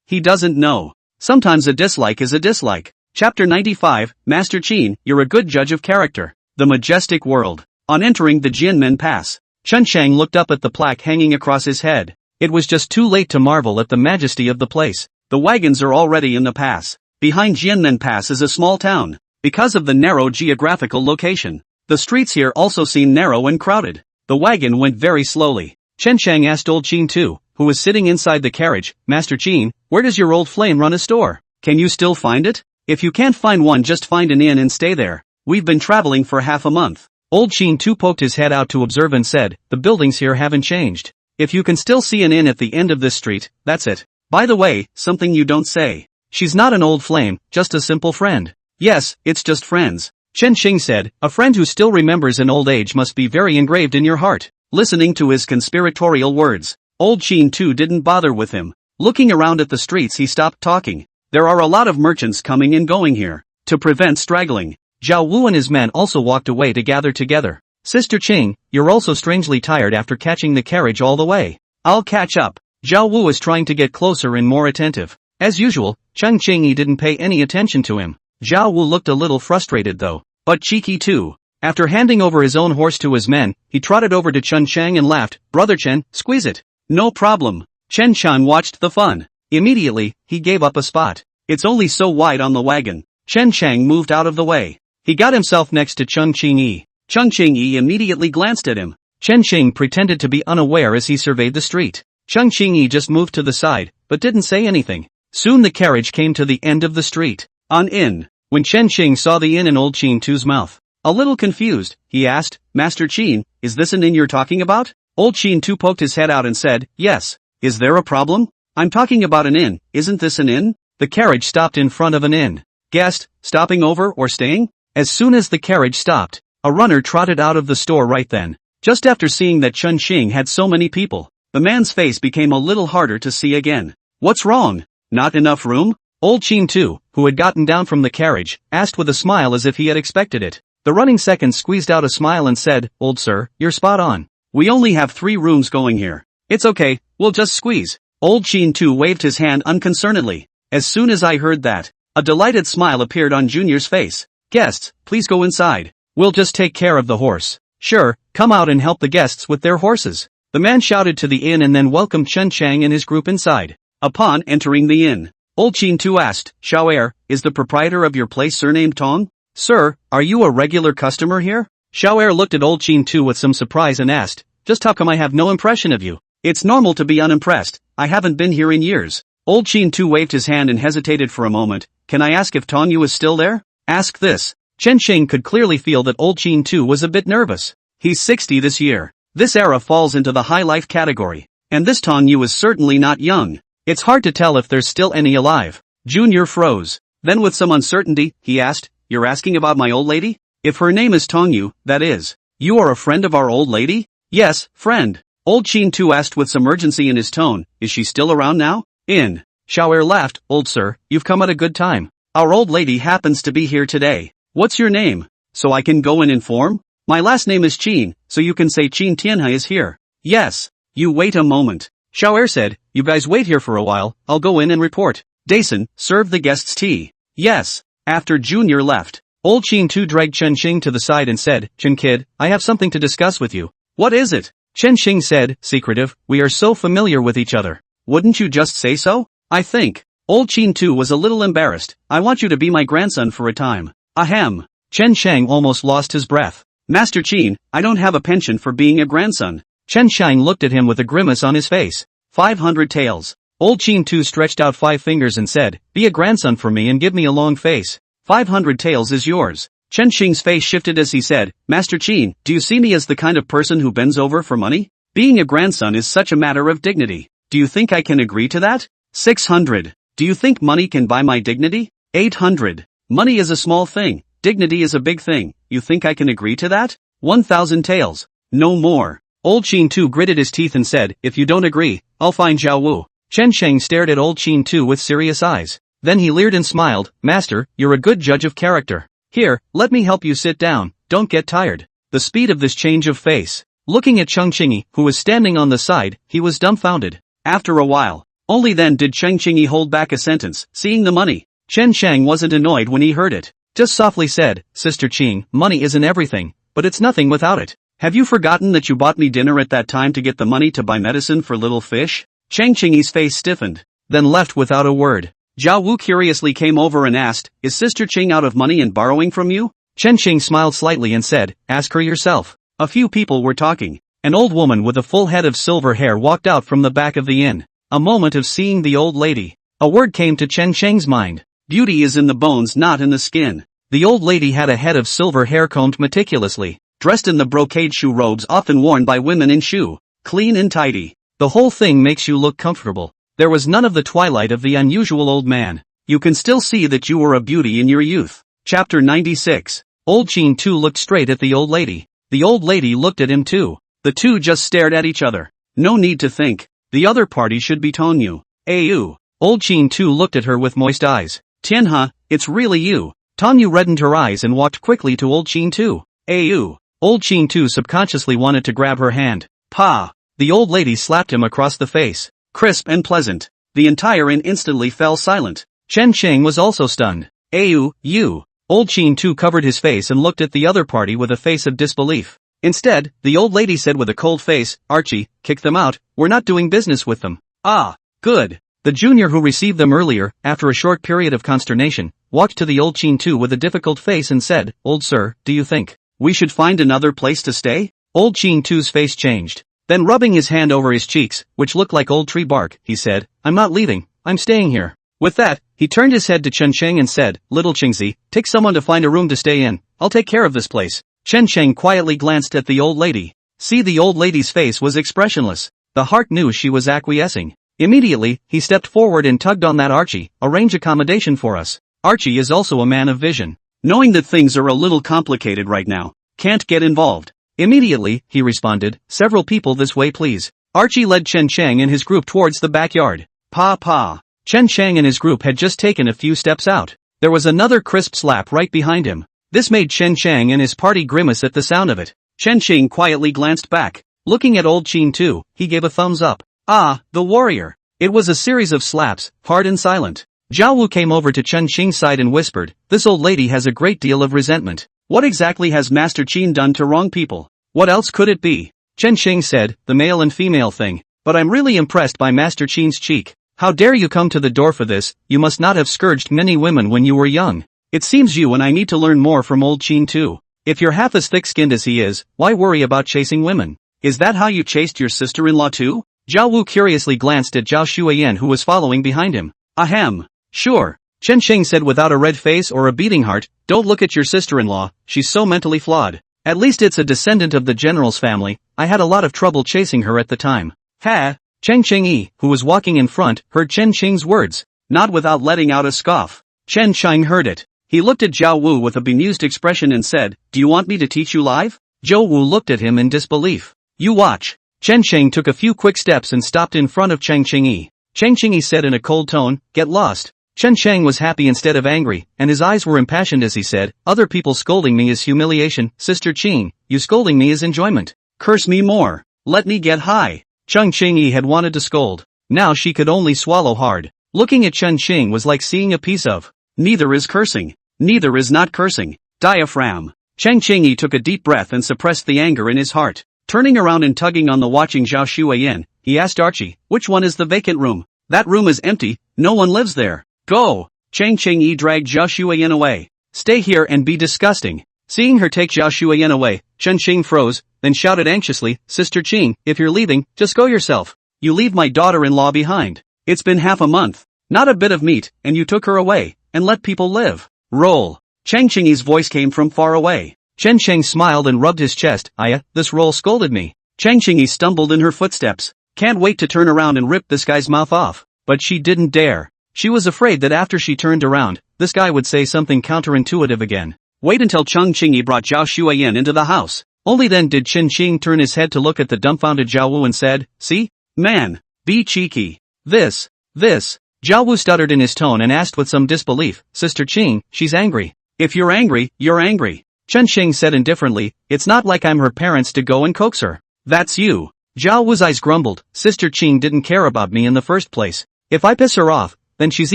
He doesn't know. Sometimes a dislike is a dislike. Chapter 95, Master Qin, you're a good judge of character. The Majestic World. On entering the Jianmen Pass, Chen Chang looked up at the plaque hanging across his head. It was just too late to marvel at the majesty of the place. The wagons are already in the pass. Behind Jianmen Pass is a small town. Because of the narrow geographical location, the streets here also seem narrow and crowded. The wagon went very slowly. Chen Chang asked old Qin Tu, who was sitting inside the carriage, Master Qin, where does your old flame run a store? Can you still find it? If you can't find one, just find an inn and stay there. We've been traveling for half a month. Old Qin Tu poked his head out to observe and said, the buildings here haven't changed. If you can still see an inn at the end of this street, that's it. By the way, something you don't say. She's not an old flame, just a simple friend. Yes, it's just friends. Chen Xing said, a friend who still remembers an old age must be very engraved in your heart. Listening to his conspiratorial words, old Qin Tu didn't bother with him. Looking around at the streets, he stopped talking. There are a lot of merchants coming and going here. To prevent straggling, Zhao Wu and his men also walked away to gather together. Sister Qing, you're also strangely tired after catching the carriage all the way. I'll catch up. Zhao Wu was trying to get closer and more attentive. As usual, Cheng Qingyi didn't pay any attention to him. Zhao Wu looked a little frustrated though, but cheeky too. After handing over his own horse to his men, he trotted over to Chen Chang and laughed, Brother Chen, squeeze it. No problem. Chen Chan watched the fun. Immediately, he gave up a spot. It's only so wide on the wagon. Chen Chang moved out of the way. He got himself next to Cheng Qingyi. Cheng Qingyi immediately glanced at him. Chen Xing pretended to be unaware as he surveyed the street. Cheng Qingyi just moved to the side, but didn't say anything. Soon the carriage came to the end of the street. An inn. When Chen Xing saw the inn in old Qin Tu's mouth, a little confused, he asked, Master Qin, is this an inn you're talking about? Old Qin Tu poked his head out and said, yes. Is there a problem? I'm talking about an inn, isn't this an inn? The carriage stopped in front of an inn. Guest, stopping over or staying? As soon as the carriage stopped, a runner trotted out of the store right then. Just after seeing that Chen Xing had so many people, the man's face became a little harder to see again. What's wrong? Not enough room? Old Qin Tu, who had gotten down from the carriage, asked with a smile as if he had expected it. The running second squeezed out a smile and said, Old sir, you're spot on. We only have 3 rooms going here. It's okay, we'll just squeeze. Old Qin Tu waved his hand unconcernedly. As soon as I heard that, a delighted smile appeared on Junior's face. Guests, please go inside. We'll just take care of the horse. Sure, come out and help the guests with their horses. The man shouted to the inn and then welcomed Chen Chang and his group inside. Upon entering the inn, old Qin Tu asked, Xiaoer, is the proprietor of your place surnamed Tong? Sir, are you a regular customer here? Xiaoer looked at old Qin Tu with some surprise and asked, just how come I have no impression of you? It's normal to be unimpressed, I haven't been here in years. Old Qin Tu waved his hand and hesitated for a moment. Can I ask if Tong Yu is still there? Ask this. Chen Xing could clearly feel that old Qin Tu was a bit nervous. He's 60 this year. This era falls into the high life category. And this Tong Yu is certainly not young. It's hard to tell if there's still any alive. Junior froze. Then with some uncertainty, he asked, you're asking about my old lady? If her name is Tong Yu, that is. You are a friend of our old lady? Yes, friend. Old Qin Tu asked with some urgency in his tone, is she still around now? In. Xiaoer laughed, old sir, you've come at a good time. Our old lady happens to be here today. What's your name? So I can go and inform? My last name is Qin, so you can say Qin Tianhe is here. Yes. You wait a moment. Xiaoer said, you guys wait here for a while, I'll go in and report. Dason, serve the guests tea. Yes. After Junior left, old Qin Tu dragged Chen Xing to the side and said, Chen kid, I have something to discuss with you. What is it? Chen Xing said, secretive, we are so familiar with each other. Wouldn't you just say so? I think. Old Qin Tu was a little embarrassed. I want you to be my grandson for a time. Ahem. Chen Chang almost lost his breath. Master Qin, I don't have a penchant for being a grandson. Chen Shang looked at him with a grimace on his face. 500 taels. Old Qin Tu stretched out 5 fingers and said, be a grandson for me and give me a long face. 500 taels is yours. Chen Xing's face shifted as he said, Master Qin, do you see me as the kind of person who bends over for money? Being a grandson is such a matter of dignity. Do you think I can agree to that? 600. Do you think money can buy my dignity? 800. Money is a small thing, dignity is a big thing. You think I can agree to that? 1,000 taels. No more. Old Qin Tu gritted his teeth and said, if you don't agree, I'll find Zhao Wu. Chen Shang stared at Old Qin Tu with serious eyes. Then he leered and smiled, Master, you're a good judge of character. Here, let me help you sit down, don't get tired. The speed of this change of face. Looking at Cheng Qingyi, who was standing on the side, he was dumbfounded. After a while, only then did Cheng Qingyi hold back a sentence, seeing the money. Chen Shang wasn't annoyed when he heard it. Just softly said, Sister Qing, money isn't everything, but it's nothing without it. Have you forgotten that you bought me dinner at that time to get the money to buy medicine for little fish? Cheng Qingyi's face stiffened, then left without a word. Zhao Wu curiously came over and asked, is Sister Qing out of money and borrowing from you? Chen Qing smiled slightly and said, ask her yourself. A few people were talking. An old woman with a full head of silver hair walked out from the back of the inn. A moment of seeing the old lady. A word came to Chen Sheng's mind. Beauty is in the bones, not in the skin. The old lady had a head of silver hair combed meticulously, dressed in the brocade shoe robes often worn by women in Shu, clean and tidy. The whole thing makes you look comfortable. There was none of the twilight of the unusual old man. You can still see that you were a beauty in your youth. Chapter 96. Old Qin Tu looked straight at the old lady. The old lady looked at him too. The two just stared at each other. No need to think. The other party should be Tonyu. Ayu. Old Qin Tu looked at her with moist eyes. Tianhe, it's really you. Tonyu reddened her eyes and walked quickly to Old Qin Tu. Ayu. Old Qin Tu subconsciously wanted to grab her hand. Pa. The old lady slapped him across the face. Crisp and pleasant. The entire inn instantly fell silent. Chen Shang was also stunned. Ayu, you. Old Qin Tu covered his face and looked at the other party with a face of disbelief. Instead, the old lady said with a cold face, Archie, kick them out, we're not doing business with them. Ah, good. The junior who received them earlier, after a short period of consternation, walked to the old Qin Tu with a difficult face and said, Old sir, do you think we should find another place to stay? Old Qin Tu's face changed. Then rubbing his hand over his cheeks, which looked like old tree bark, he said, I'm not leaving, I'm staying here. With that, he turned his head to Chen Sheng and said, Little Qingzi, take someone to find a room to stay in, I'll take care of this place. Chen Sheng quietly glanced at the old lady. See, the old lady's face was expressionless. The heart knew she was acquiescing. Immediately, he stepped forward and tugged on that Archie, arrange accommodation for us. Archie is also a man of vision. Knowing that things are a little complicated right now, can't get involved. Immediately, he responded, several people this way please. Archie led Chen Sheng and his group towards the backyard. Pa. Chen Sheng and his group had just taken a few steps out. There was another crisp slap right behind him. This made Chen Sheng and his party grimace at the sound of it. Chen Sheng quietly glanced back. Looking at old Qin Tu, he gave a thumbs up. Ah, the warrior. It was a series of slaps, hard and silent. Zhao Wu came over to Chen Xing's side and whispered, this old lady has a great deal of resentment. What exactly has Master Qin done to wrong people? What else could it be? Chen Xing said, the male and female thing. But I'm really impressed by Master Qin's cheek. How dare you come to the door for this, you must not have scourged many women when you were young. It seems you and I need to learn more from old Qin Tu. If you're half as thick-skinned as he is, why worry about chasing women? Is that how you chased your sister-in-law too? Zhao Wu curiously glanced at Zhao Shuiyan who was following behind him. Ahem. Sure. Chen Xing said without a red face or a beating heart, don't look at your sister-in-law, she's so mentally flawed. At least it's a descendant of the general's family, I had a lot of trouble chasing her at the time. Ha! Cheng Cheng-yi, who was walking in front, heard Chen Xing's words. Not without letting out a scoff. Chen Sheng heard it. He looked at Zhao Wu with a bemused expression and said, do you want me to teach you live? Zhou Wu looked at him in disbelief. You watch. Chen Sheng took a few quick steps and stopped in front of Cheng Cheng-yi. Cheng Cheng-yi said in a cold tone, get lost. Chen Sheng was happy instead of angry, and his eyes were impassioned as he said, other people scolding me is humiliation, Sister Qing, you scolding me is enjoyment. Curse me more. Let me get high. Cheng Cheng-yi had wanted to scold. Now she could only swallow hard. Looking at Chen Xing was like seeing a piece of. Neither is cursing. Neither is not cursing. Diaphragm. Cheng Cheng-yi took a deep breath and suppressed the anger in his heart. Turning around and tugging on the watching Zhao Shuiyan, he asked Archie, which one is the vacant room? That room is empty, no one lives there. Go! Cheng Cheng-yi dragged Zhao Shuiyan away. Stay here and be disgusting. Seeing her take Zhao Shuiyan away, Chen Xing froze, then shouted anxiously, Sister Qing, if you're leaving, just go yourself. You leave my daughter-in-law behind. It's been half a month. Not a bit of meat, and you took her away, and let people live. Roll. Cheng Qingyi's voice came from far away. Chen Sheng smiled and rubbed his chest. This roll scolded me. Cheng Qingyi stumbled in her footsteps. Can't wait to turn around and rip this guy's mouth off. But she didn't dare. She was afraid that after she turned around, this guy would say something counterintuitive again. Wait until Cheng Qingyi brought Zhao Shuiyan into the house. Only then did Chen Xing turn his head to look at the dumbfounded Zhao Wu and said, see? Man. Be cheeky. This. Zhao Wu stuttered in his tone and asked with some disbelief, Sister Qing, she's angry. If you're angry, you're angry. Chen Xing said indifferently, it's not like I'm her parents to go and coax her. That's you. Zhao Wu's eyes grumbled, Sister Qing didn't care about me in the first place. If I piss her off, then she's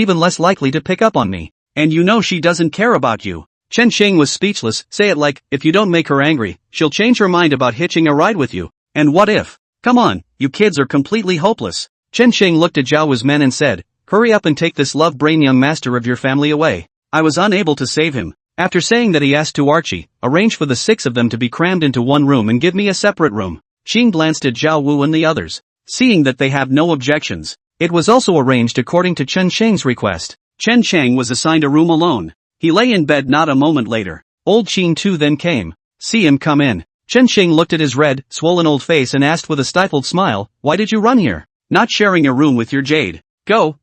even less likely to pick up on me. And you know she doesn't care about you. Chen Xing was speechless. Say it like, if you don't make her angry, she'll change her mind about hitching a ride with you. And what if? Come on, you kids are completely hopeless. Chen Xing looked at Zhao Wu's men and said, hurry up and take this love-brain young master of your family away. I was unable to save him. After saying that, he asked to Archie, arrange for the 6 of them to be crammed into one room and give me a separate room. Qing glanced at Zhao Wu and the others. Seeing that they have no objections, it was also arranged according to Chen Sheng's request. Chen Sheng was assigned a room alone. He lay in bed not a moment later. Old Qin Tu then came. See him come in. Chen Sheng looked at his red, swollen old face and asked with a stifled smile, why did you run here? Not sharing a room with your jade. Go,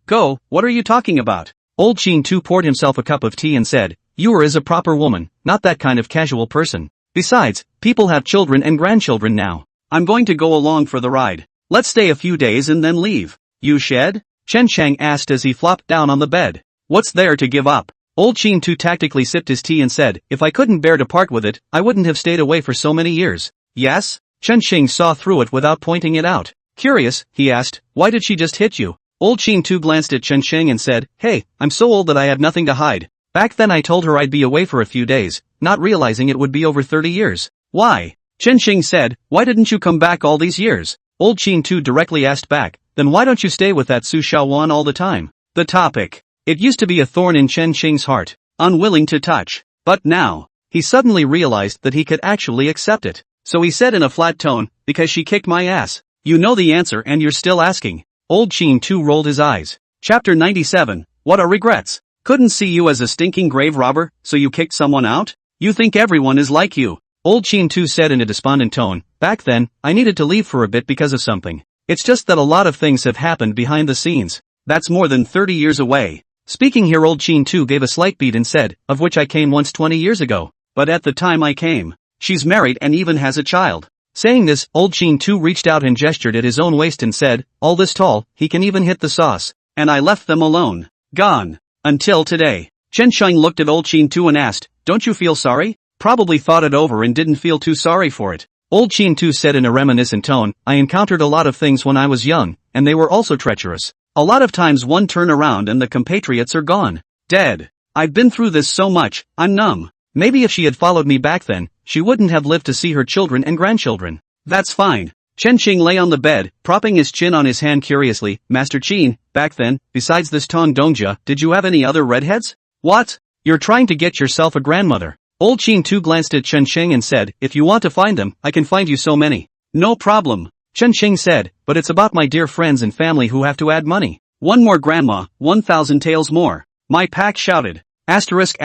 what are you talking about? Old Qin Tu poured himself a cup of tea and said, you are a proper woman, not that kind of casual person. Besides, people have children and grandchildren now. I'm going to go along for the ride. Let's stay a few days and then leave. You shed? Chen Sheng asked as he flopped down on the bed. What's there to give up? Old Qin Tu tactically sipped his tea and said, if I couldn't bear to part with it, I wouldn't have stayed away for so many years. Yes? Chen Xing saw through it without pointing it out. Curious, he asked, why did she just hit you? Old Qin Tu glanced at Chen Sheng and said, hey, I'm so old that I have nothing to hide. Back then I told her I'd be away for a few days, not realizing it would be over 30 years. Why? Chen Xing said, why didn't you come back all these years? Old Qin Tu directly asked back, then why don't you stay with that Su Shaowan all the time? The topic. It used to be a thorn in Chen Xing's heart, unwilling to touch. But now, he suddenly realized that he could actually accept it. So he said in a flat tone, because she kicked my ass. You know the answer and you're still asking. Old Qin Tu rolled his eyes. Chapter 97, What are regrets? Couldn't see you as a stinking grave robber, so you kicked someone out? You think everyone is like you. Old Qin Tu said in a despondent tone, back then, I needed to leave for a bit because of something. It's just that a lot of things have happened behind the scenes. That's more than 30 years away. Speaking here, Old Qin Tu gave a slight beat and said, of which I came once 20 years ago. But at the time I came, she's married and even has a child. Saying this, Old Qin Tu reached out and gestured at his own waist and said, all this tall, he can even hit the sauce. And I left them alone. Gone. Until today. Chen Sheng looked at Old Qin Tu and asked, don't you feel sorry? Probably thought it over and didn't feel too sorry for it. Old Qin Tu said in a reminiscent tone, I encountered a lot of things when I was young, and they were also treacherous. A lot of times one turn around and the compatriots are gone. Dead. I've been through this so much, I'm numb. Maybe if she had followed me back then, she wouldn't have lived to see her children and grandchildren. That's fine. Chen Xing lay on the bed, propping his chin on his hand curiously. Master Qin, back then, besides this Tong Dongjia, did you have any other redheads? What? You're trying to get yourself a grandmother. Old Qin Tu glanced at Chen Xing and said, if you want to find them, I can find you so many. No problem. Chen Xing said, but it's about my dear friends and family who have to add money. One more grandma, 1,000 taels more. My pack shouted. Asterisk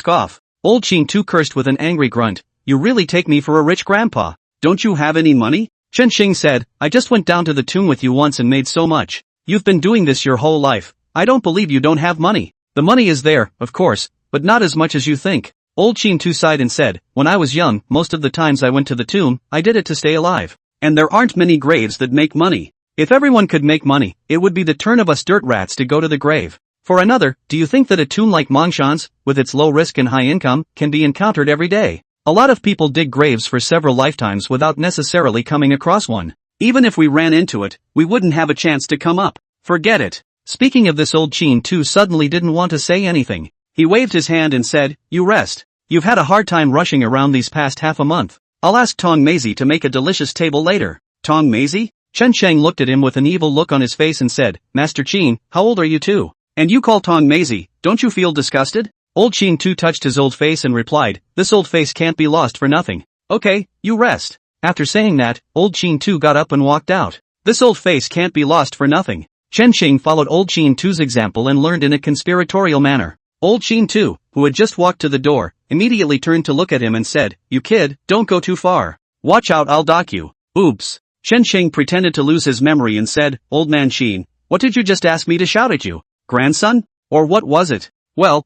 off. Old Qin Tu cursed with an angry grunt. You really take me for a rich grandpa. Don't you have any money? Chen Xing said, I just went down to the tomb with you once and made so much. You've been doing this your whole life. I don't believe you don't have money. The money is there, of course, but not as much as you think. Old Qin Tu sighed and said, when I was young, most of the times I went to the tomb, I did it to stay alive. And there aren't many graves that make money. If everyone could make money, it would be the turn of us dirt rats to go to the grave. For another, do you think that a tomb like Mongshan's, with its low risk and high income, can be encountered every day? A lot of people dig graves for several lifetimes without necessarily coming across one. Even if we ran into it, we wouldn't have a chance to come up. Forget it. Speaking of this, Old Qin Tu suddenly didn't want to say anything. He waved his hand and said, you rest. You've had a hard time rushing around these past half a month. I'll ask Tong Maisie to make a delicious table later. Tong Maisie? Chen Sheng looked at him with an evil look on his face and said, Master Qin, how old are you too? And you call Tong Maisie, don't you feel disgusted? Old Chin Tu touched his old face and replied, "This old face can't be lost for nothing. Okay, you rest." After saying that, Old Chin Tu got up and walked out. This old face can't be lost for nothing. Chen Qing followed Old Chin Tu's example and learned in a conspiratorial manner. Old Chin Tu, who had just walked to the door, immediately turned to look at him and said, "You kid, don't go too far. Watch out, I'll dock you." Oops. Chen Qing pretended to lose his memory and said, "Old man Qin, what did you just ask me to shout at you? Grandson? Or what was it?" Well,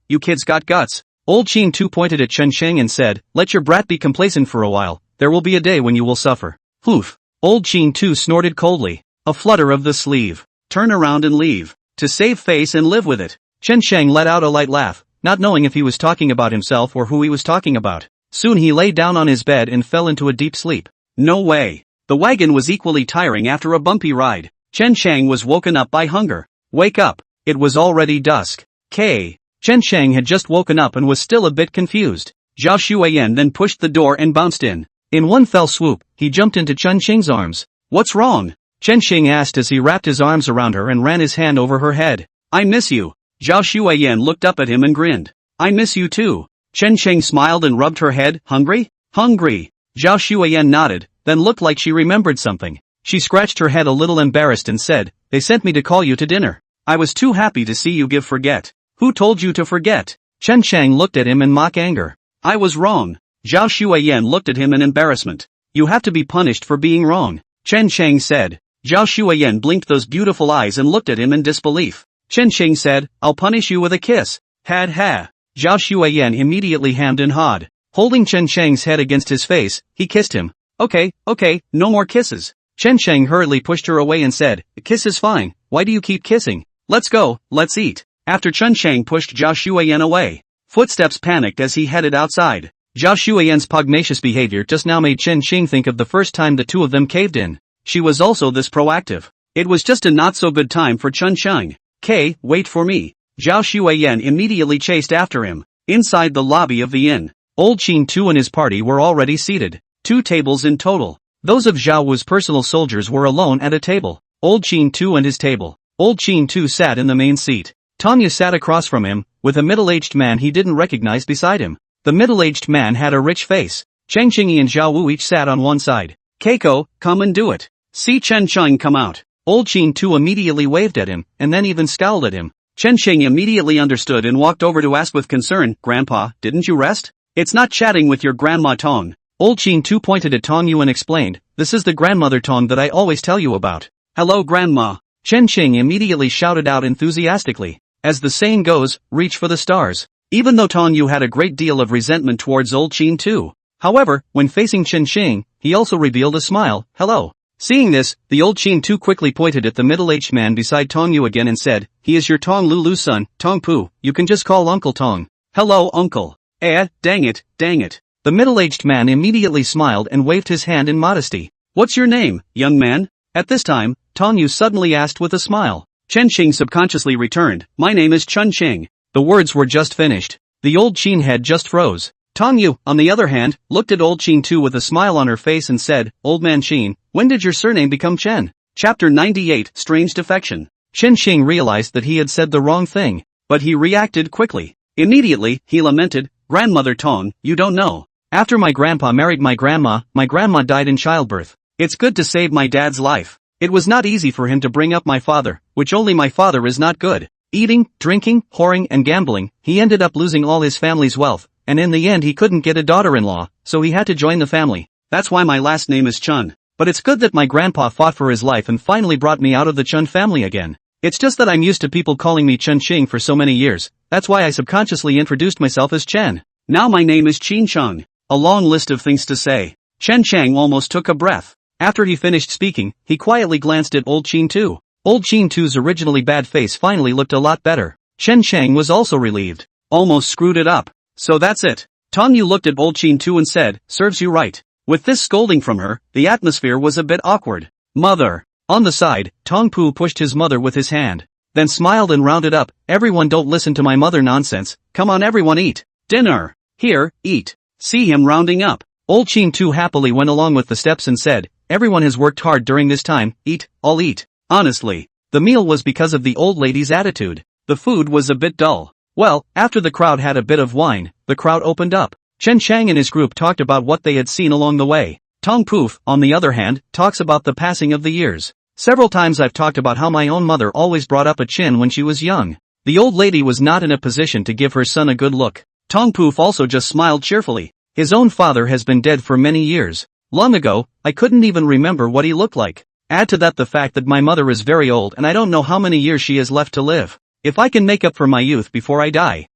you kids got guts." Old Chin Tu pointed at Chen Qing and said, "Let your brat be complacent for a while, there will be a day when you will suffer." Poof. Old Chin Tu snorted coldly. A flutter of the sleeve. Turn around and leave. To save face and live with it. Chen Sheng let out a light laugh, not knowing if he was talking about himself or who he was talking about. Soon he lay down on his bed and fell into a deep sleep. No way. The wagon was equally tiring after a bumpy ride. Chen Sheng was woken up by hunger. Wake up. It was already dusk. Chen Sheng had just woken up and was still a bit confused. Zhao Xueyan then pushed the door and bounced in. In one fell swoop, he jumped into Chen Sheng's arms. "What's wrong?" Chen Sheng asked as he wrapped his arms around her and ran his hand over her head. "I miss you." Zhao Xueyan looked up at him and grinned. "I miss you too." Chen Sheng smiled and rubbed her head. "Hungry?" "Hungry." Zhao Xueyan nodded, then looked like she remembered something. She scratched her head a little embarrassed and said, "They sent me to call you to dinner. I was too happy to see you give forget." "Who told you to forget?" Chen Sheng looked at him in mock anger. "I was wrong." Zhao Xueyan looked at him in embarrassment. "You have to be punished for being wrong," Chen Sheng said. Zhao Xueyan blinked those beautiful eyes and looked at him in disbelief. Chen Sheng said, "I'll punish you with a kiss." Had ha. Zhao Xueyan immediately hammed and hawed. Holding Chen Sheng's head against his face, he kissed him. Okay, no more kisses." Chen Sheng hurriedly pushed her away and said, "A kiss is fine, why do you keep kissing? Let's go, let's eat." After Chen Sheng pushed Zhao Xueyan away, footsteps panicked as he headed outside. Zhao Xueyan's pugnacious behavior just now made Chen Sheng think of the first time the two of them caved in. She was also this proactive. It was just a not-so-good time for Chen Sheng. Wait for me." Zhao Xueyan immediately chased after him. Inside the lobby of the inn, Old Chin Tu and his party were already seated. 2 tables in total. Those of Zhao Wu's personal soldiers were alone at a table. Old Chin Tu and his table. Old Chin Tu sat in the main seat. Tanya sat across from him, with a middle-aged man he didn't recognize beside him. The middle-aged man had a rich face. Cheng Qingyi and Zhao Wu each sat on one side. "Keiko, come and do it. See Chen Sheng come out." Old Chin Tu immediately waved at him, and then even scowled at him. Chen Sheng immediately understood and walked over to ask with concern, "Grandpa, didn't you rest? It's not chatting with your grandma Tong." Old Chin Tu pointed at Tong Yu and explained, "This is the grandmother Tong that I always tell you about." "Hello grandma." Chen Sheng immediately shouted out enthusiastically. As the saying goes, reach for the stars. Even though Tong Yu had a great deal of resentment towards Old Chin Tu. However, when facing Chen Sheng, he also revealed a smile. "Hello." Seeing this, the Old Chin Tu quickly pointed at the middle-aged man beside Tong Yu again and said, "He is your Tong Lulu's son, Tong Pu, you can just call Uncle Tong." "Hello uncle." Dang it. The middle-aged man immediately smiled and waved his hand in modesty. "What's your name, young man?" At this time, Tong Yu suddenly asked with a smile. Chen Sheng subconsciously returned, "My name is Chen Sheng." The words were just finished. The old Chin head just froze. Tong Yu, on the other hand, looked at Old Chin Tu with a smile on her face and said, "Old man Chin, when did your surname become Chen?" Chapter 98, Strange Defection. Chen Sheng realized that he had said the wrong thing, but he reacted quickly. Immediately, he lamented, "Grandmother Tong, you don't know. After my grandpa married my grandma died in childbirth. It's good to save my dad's life. It was not easy for him to bring up my father, which only my father is not good. Eating, drinking, whoring and gambling, he ended up losing all his family's wealth, and in the end he couldn't get a daughter-in-law, so he had to join the family. That's why my last name is Chun. But it's good that my grandpa fought for his life and finally brought me out of the Chun family again. It's just that I'm used to people calling me Chen Qing for so many years, that's why I subconsciously introduced myself as Chen. Now my name is Qin Cheng." A long list of things to say. Chen Cheng almost took a breath. After he finished speaking, he quietly glanced at Old Chin Tu. Old Chin Tu's originally bad face finally looked a lot better. Chen Cheng was also relieved. Almost screwed it up. So that's it. Tong Yu looked at Old Chin Tu and said, "Serves you right." With this scolding from her, the atmosphere was a bit awkward. "Mother." On the side, Tong Pu pushed his mother with his hand. Then smiled and rounded up, "Everyone don't listen to my mother nonsense. Come on everyone eat. Dinner. Here, eat." See him rounding up. Old Chin Tu happily went along with the steps and said, "Everyone has worked hard during this time, eat, all eat." Honestly, the meal was because of the old lady's attitude. The food was a bit dull. Well, after the crowd had a bit of wine, the crowd opened up. Chen Chang and his group talked about what they had seen along the way. Tong Poof, on the other hand, talks about the passing of the years. Several times I've talked about how my own mother always brought up a chin when she was young. The old lady was not in a position to give her son a good look. Tong Poof also just smiled cheerfully. His own father has been dead for many years. Long ago, I couldn't even remember what he looked like. Add to that the fact that my mother is very old and I don't know how many years she has left to live. If I can make up for my youth before I die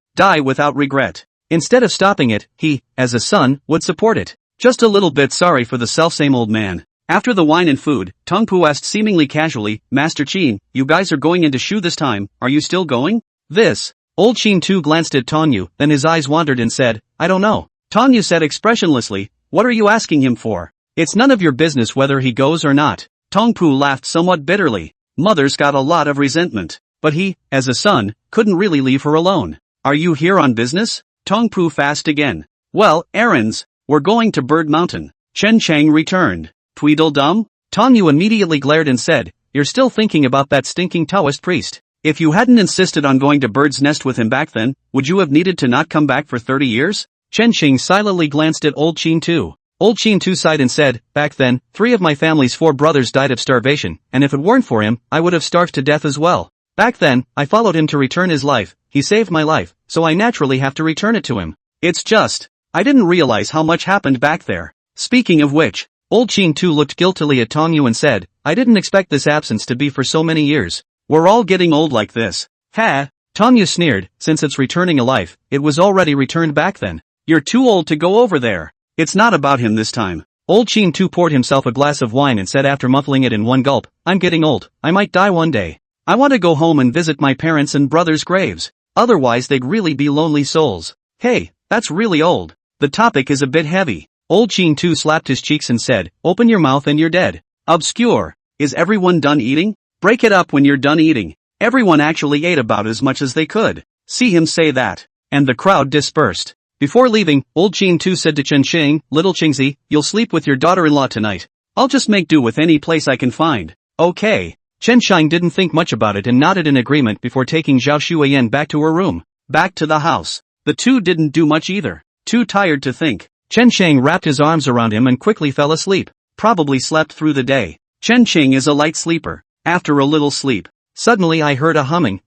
without regret. Instead of stopping it, he, as a son, would support it. Just a little bit sorry for the selfsame old man. After the wine and food, Tong Pu asked seemingly casually, Master Qin, you guys are going into Shu this time, are you still going? This. Old Qin too glanced at Tongyu, then his eyes wandered and said, I don't know. Tongyu said expressionlessly, what are you asking him for? It's none of your business whether he goes or not. Tong Pu laughed somewhat bitterly. Mother's got a lot of resentment. But he, as a son, couldn't really leave her alone. Are you here on business? Tong Pu asked again. Well, errands. We're going to Bird Mountain. Chen Chang returned. Tweedledum? Tongyu immediately glared and said, you're still thinking about that stinking Taoist priest. If you hadn't insisted on going to Bird's Nest with him back then, would you have needed to not come back for 30 years? Chen Ching silently glanced at Old Qin Tu. Old Qin Tu sighed and said, back then, 3 of my family's 4 brothers died of starvation, and if it weren't for him, I would have starved to death as well. Back then, I followed him to return his life, he saved my life, so I naturally have to return it to him. It's just, I didn't realize how much happened back there. Speaking of which, Old Qin Tu looked guiltily at Tongyu and said, I didn't expect this absence to be for so many years. We're all getting old like this. Ha! Tongyu sneered, since it's returning a life, it was already returned back then. You're too old to go over there. It's not about him this time. Old Qin Tu poured himself a glass of wine and said after muffling it in one gulp, I'm getting old, I might die one day. I want to go home and visit my parents' and brothers' graves. Otherwise they'd really be lonely souls. Hey, that's really old. The topic is a bit heavy. Old Qin Tu slapped his cheeks and said, open your mouth and you're dead. Obscure. Is everyone done eating? Break it up when you're done eating. Everyone actually ate about as much as they could. See him say that. And the crowd dispersed. Before leaving, Old Qin Tu said to Chen Ching, Little Qingzi, you'll sleep with your daughter-in-law tonight. I'll just make do with any place I can find. Okay. Chen Chang didn't think much about it and nodded in agreement before taking Zhao Shuiyan back to her room. Back to the house. The two didn't do much either. Too tired to think. Chen Chang wrapped his arms around him and quickly fell asleep. Probably slept through the day. Chen Ching is a light sleeper. After a little sleep, suddenly I heard a humming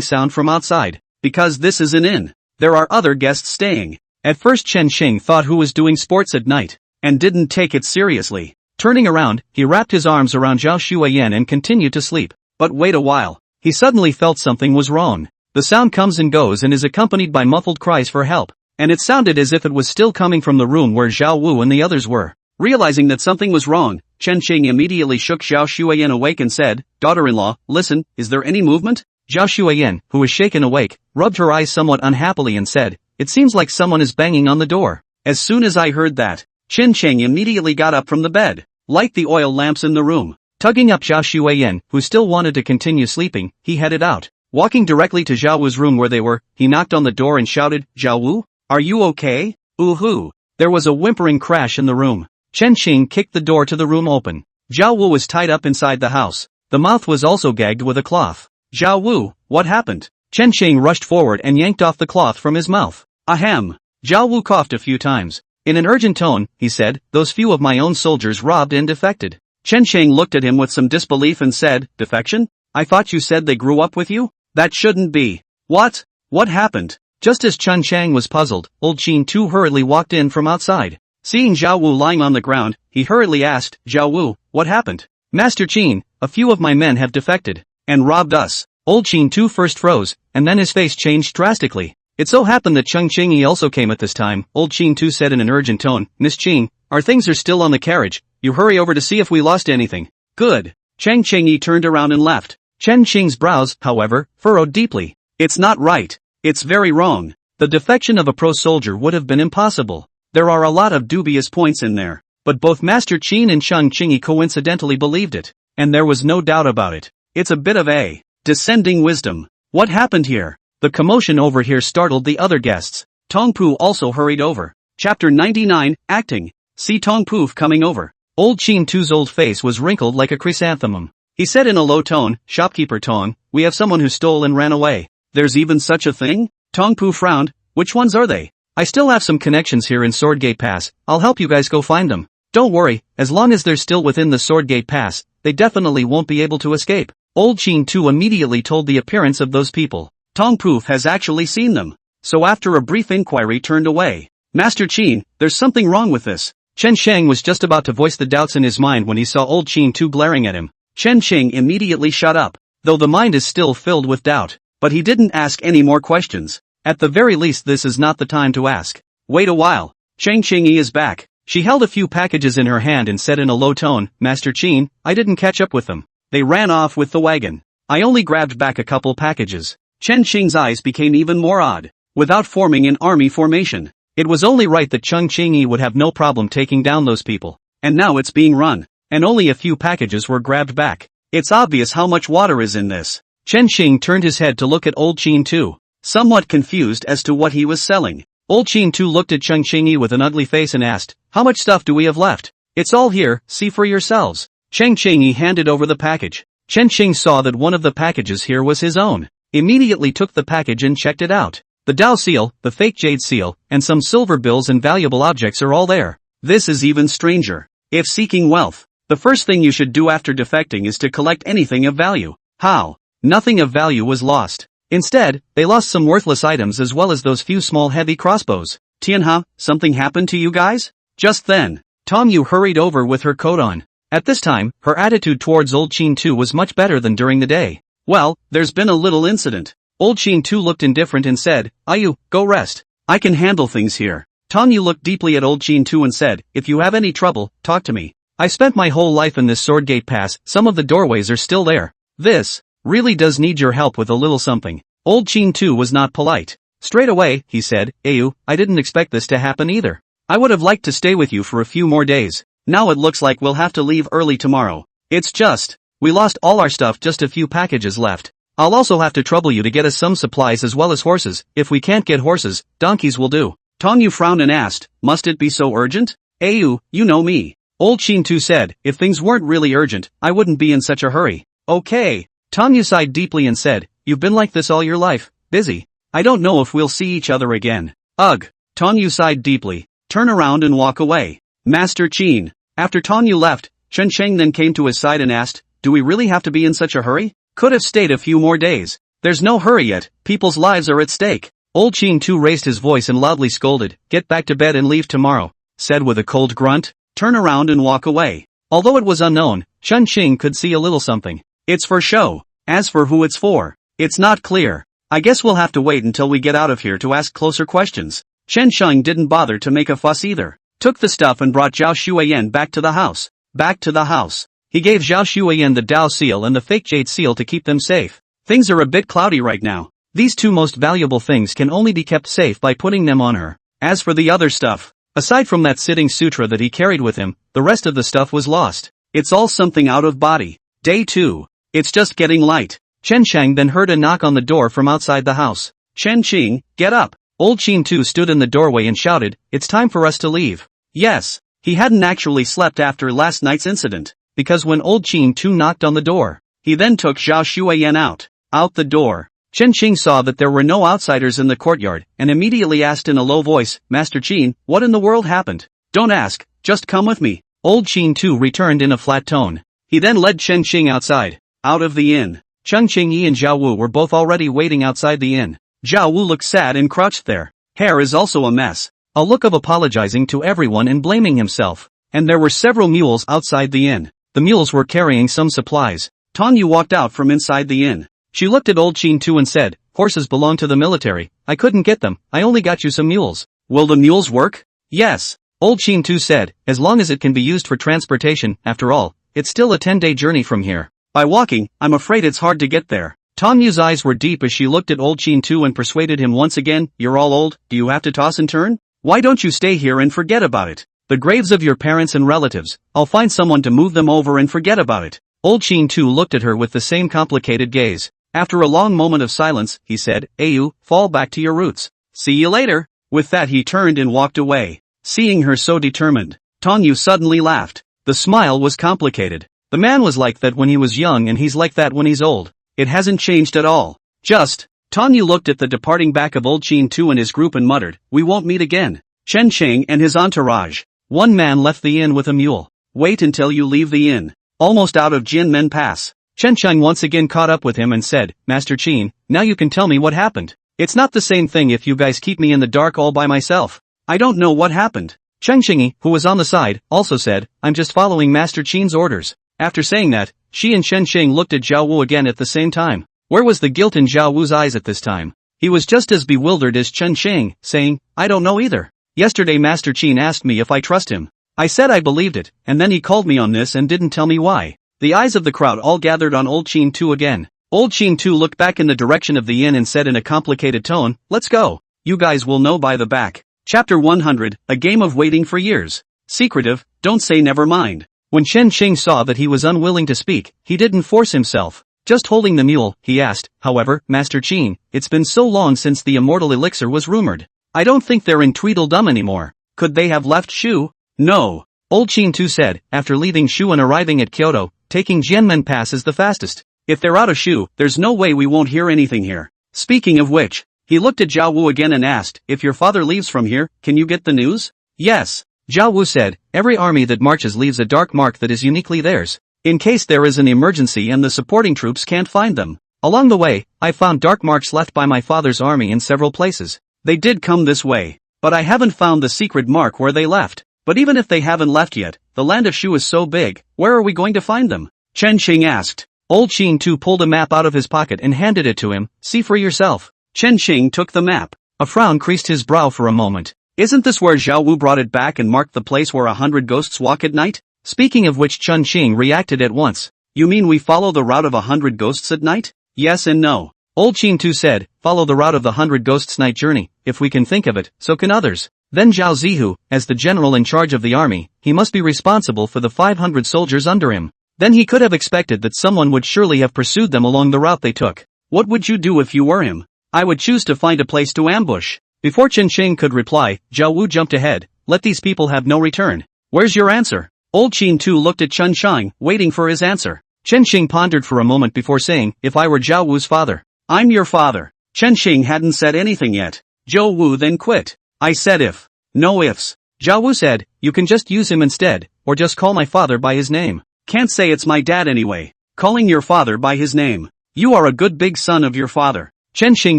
sound from outside. Because this is an inn, there are other guests staying. At first Chen Ching thought who was doing sports at night, and didn't take it seriously. Turning around, he wrapped his arms around Zhao Shuiyan and continued to sleep. But wait a while. He suddenly felt something was wrong. The sound comes and goes and is accompanied by muffled cries for help. And it sounded as if it was still coming from the room where Zhao Wu and the others were. Realizing that something was wrong, Chen Ching immediately shook Zhao Shuiyan awake and said, Daughter-in-law, listen, is there any movement? Zhao Shuiyan, who was shaken awake, rubbed her eyes somewhat unhappily and said, it seems like someone is banging on the door. As soon as I heard that, Chen Ching immediately got up from the bed. Light the oil lamps in the room. Tugging up Zhao Shuiyan, who still wanted to continue sleeping, he headed out. Walking directly to Zhao Wu's room where they were, he knocked on the door and shouted, Zhao Wu? Are you okay? Ooh-hoo. There was a whimpering crash in the room. Chen Ching kicked the door to the room open. Zhao Wu was tied up inside the house. The mouth was also gagged with a cloth. Zhao Wu, what happened? Chen Ching rushed forward and yanked off the cloth from his mouth. Ahem. Zhao Wu coughed a few times. In an urgent tone, he said, those few of my own soldiers robbed and defected. Chen Ching looked at him with some disbelief and said, defection? I thought you said they grew up with you? That shouldn't be. What? What happened? Just as Chen Chang was puzzled, Old Qin Tu hurriedly walked in from outside. Seeing Zhao Wu lying on the ground, he hurriedly asked, Zhao Wu, what happened? Master Qin, a few of my men have defected. And robbed us. Old Qin Tu first froze, and then his face changed drastically. It so happened that Cheng Qingyi also came at this time. Old Qin Tu said in an urgent tone, Miss Qing, our things are still on the carriage, you hurry over to see if we lost anything. Good. Cheng Qingyi turned around and left. Chen Qing's brows, however, furrowed deeply. It's not right. It's very wrong. The defection of a pro-soldier would have been impossible. There are a lot of dubious points in there. But both Master Qin and Cheng Qingyi coincidentally believed it. And there was no doubt about it. It's a bit of a descending wisdom. What happened here? The commotion over here startled the other guests. Tong Pu also hurried over. Chapter 99, Acting. See Tong Pu coming over. Old Qin Tu's old face was wrinkled like a chrysanthemum. He said in a low tone, Shopkeeper Tong, we have someone who stole and ran away. There's even such a thing? Tongpu frowned. Which ones are they? I still have some connections here in Swordgate Pass, I'll help you guys go find them. Don't worry, as long as they're still within the Swordgate Pass, they definitely won't be able to escape. Old Qin Tu immediately told the appearance of those people. Tongpu has actually seen them. So after a brief inquiry turned away. Master Qin, there's something wrong with this. Chen Sheng was just about to voice the doubts in his mind when he saw Old Qin Tu glaring at him. Chen Sheng immediately shut up, though the mind is still filled with doubt. But he didn't ask any more questions. At the very least this is not the time to ask. Wait a while. Cheng Qingyi is back. She held a few packages in her hand and said in a low tone, Master Qin, I didn't catch up with them. They ran off with the wagon. I only grabbed back a couple packages. Chen Qing's eyes became even more odd. Without forming an army formation. It was only right that Cheng Qingyi would have no problem taking down those people. And now it's being run. And only a few packages were grabbed back. It's obvious how much water is in this. Chen Xing turned his head to look at Old Qin Tu, somewhat confused as to what he was selling. Old Qin Tu looked at Cheng Qingyi with an ugly face and asked, how much stuff do we have left? It's all here, see for yourselves. Cheng Qingyi handed over the package. Chen Xing saw that one of the packages here was his own. Immediately took the package and checked it out. The Dao seal, the fake jade seal, and some silver bills and valuable objects are all there. This is even stranger. If seeking wealth, the first thing you should do after defecting is to collect anything of value. How? Nothing of value was lost. Instead, they lost some worthless items as well as those few small heavy crossbows. Tianhe, something happened to you guys? Just then, Tong Yu hurried over with her coat on. At this time, her attitude towards Old Qin Tu was much better than during the day. Well, there's been a little incident. Old Qin Tu looked indifferent and said, Ayu, go rest. I can handle things here. Tong Yu looked deeply at Old Qin Tu and said, if you have any trouble, talk to me. I spent my whole life in this Swordgate Pass, some of the doorways are still there. This really does need your help with a little something. Old Qin Tu was not polite. Straight away, he said, Ayu, I didn't expect this to happen either. I would have liked to stay with you for a few more days. Now it looks like we'll have to leave early tomorrow. It's just, we lost all our stuff, just a few packages left. I'll also have to trouble you to get us some supplies as well as horses. If we can't get horses, donkeys will do. Tong Yu frowned and asked, must it be so urgent? Ayu, you know me. Old Qin Tu said, if things weren't really urgent, I wouldn't be in such a hurry. Okay. Tong Yu sighed deeply and said, you've been like this all your life, busy. I don't know if we'll see each other again. Ugh. Tong Yu sighed deeply, turn around and walk away. Master Qin. After Tong Yu left, Chen Sheng then came to his side and asked, do we really have to be in such a hurry? Could have stayed a few more days. There's no hurry yet, people's lives are at stake. Old Qin Tu raised his voice and loudly scolded, get back to bed and leave tomorrow, said with a cold grunt, turn around and walk away. Although it was unknown, Chen Xing could see a little something. It's for show. As for who it's for, it's not clear. I guess we'll have to wait until we get out of here to ask closer questions. Chen Sheng didn't bother to make a fuss either. Took the stuff and brought Zhao Shuiyan back to the house. Back to the house. He gave Zhao Shuiyan the Dao seal and the fake jade seal to keep them safe. Things are a bit cloudy right now. These two most valuable things can only be kept safe by putting them on her. As for the other stuff, aside from that sitting sutra that he carried with him, the rest of the stuff was lost. It's all something out of body. Day 2. It's just getting light. Chen Sheng then heard a knock on the door from outside the house. Chen Qing, get up. Old Qin Tu stood in the doorway and shouted, it's time for us to leave. Yes, he hadn't actually slept after last night's incident. Because when Old Qin Tu knocked on the door, he then took Zhao Shuiyan out the door. Chen Qing saw that there were no outsiders in the courtyard, and immediately asked in a low voice, Master Qin, what in the world happened? Don't ask, just come with me. Old Qin Tu returned in a flat tone. He then led Chen Qing outside, out of the inn. Cheng Qingyi and Zhao Wu were both already waiting outside the inn. Zhao Wu looked sad and crouched there. Hair is also a mess. A look of apologizing to everyone and blaming himself. And there were several mules outside the inn. The mules were carrying some supplies. Tong Yu walked out from inside the inn. She looked at Old Qin Tu and said, horses belong to the military, I couldn't get them, I only got you some mules. Will the mules work? Yes. Old Qin Tu said, as long as it can be used for transportation, after all, it's still a 10-day journey from here. By walking, I'm afraid it's hard to get there. Tong Yu's eyes were deep as she looked at Old Qin Tu and persuaded him once again, you're all old, do you have to toss and turn? Why don't you stay here and forget about it? The graves of your parents and relatives, I'll find someone to move them over and forget about it. Old Qin Tu looked at her with the same complicated gaze. After a long moment of silence, he said, Ayu, fall back to your roots. See you later. With that he turned and walked away. Seeing her so determined, Tong Yu suddenly laughed. The smile was complicated. The man was like that when he was young and he's like that when he's old. It hasn't changed at all. Just, Tanya looked at the departing back of old Qin Tu and his group and muttered, "We won't meet again." Chen Sheng and his entourage. One man left the inn with a mule. "Wait until you leave the inn." Almost out of Jianmen Pass, Chen Sheng once again caught up with him and said, "Master Qin, now you can tell me what happened. It's not the same thing if you guys keep me in the dark all by myself." "I don't know what happened." Chen Xingyi, who was on the side, also said, "I'm just following Master Qin's orders." After saying that, she and Chen Sheng looked at Zhao Wu again at the same time. Where was the guilt in Zhao Wu's eyes at this time? He was just as bewildered as Chen Sheng, saying, "I don't know either. Yesterday Master Qin asked me if I trust him. I said I believed it, and then he called me on this and didn't tell me why." The eyes of the crowd all gathered on old Qin Tu again. Old Qin Tu looked back in the direction of the inn and said in a complicated tone, "Let's go. You guys will know by the back." Chapter 100, A Game of Waiting for Years. Secretive, don't say never mind. When Chen Sheng saw that he was unwilling to speak, he didn't force himself. Just holding the mule, he asked, "However, Master Qin, it's been so long since the immortal elixir was rumored. I don't think they're in Tweedledum anymore. Could they have left Shu?" "No." Old Qin Tu said, "After leaving Shu and arriving at Kyoto, taking Jianmen Pass is the fastest. If they're out of Shu, there's no way we won't hear anything here. Speaking of which," he looked at Zhao Wu again and asked, "If your father leaves from here, can you get the news?" "Yes." Zhao Wu said, "Every army that marches leaves a dark mark that is uniquely theirs, in case there is an emergency and the supporting troops can't find them. Along the way, I found dark marks left by my father's army in several places. They did come this way, but I haven't found the secret mark where they left. But even if they haven't left yet, the land of Shu is so big, where are we going to find them?" Chen Sheng asked. Old Qin Tu pulled a map out of his pocket and handed it to him. "See for yourself." Chen Sheng took the map. A frown creased his brow for a moment. "Isn't this where Zhao Wu brought it back and marked the place where 100 ghosts walk at night?" Speaking of which, Chen Sheng reacted at once. "You mean we follow the route of 100 ghosts at night?" "Yes and no." Old Qin Tu said, "Follow the route of the 100 ghosts night journey. If we can think of it, so can others. Then Zhao Zihu, as the general in charge of the army, he must be responsible for the 500 soldiers under him. Then he could have expected that someone would surely have pursued them along the route they took." "What would you do if you were him?" "I would choose to find a place to ambush." Before Chen Sheng could reply, Zhao Wu jumped ahead. "Let these people have no return. Where's your answer?" Old Qin Tu looked at Chen Sheng, waiting for his answer. Chen Sheng pondered for a moment before saying, "If I were Zhao Wu's father." "I'm your father." Chen Sheng hadn't said anything yet. Zhao Wu then quit. "I said if. No ifs." Zhao Wu said, "You can just use him instead, or just call my father by his name." "Can't say it's my dad anyway. Calling your father by his name. You are a good big son of your father." Chen Sheng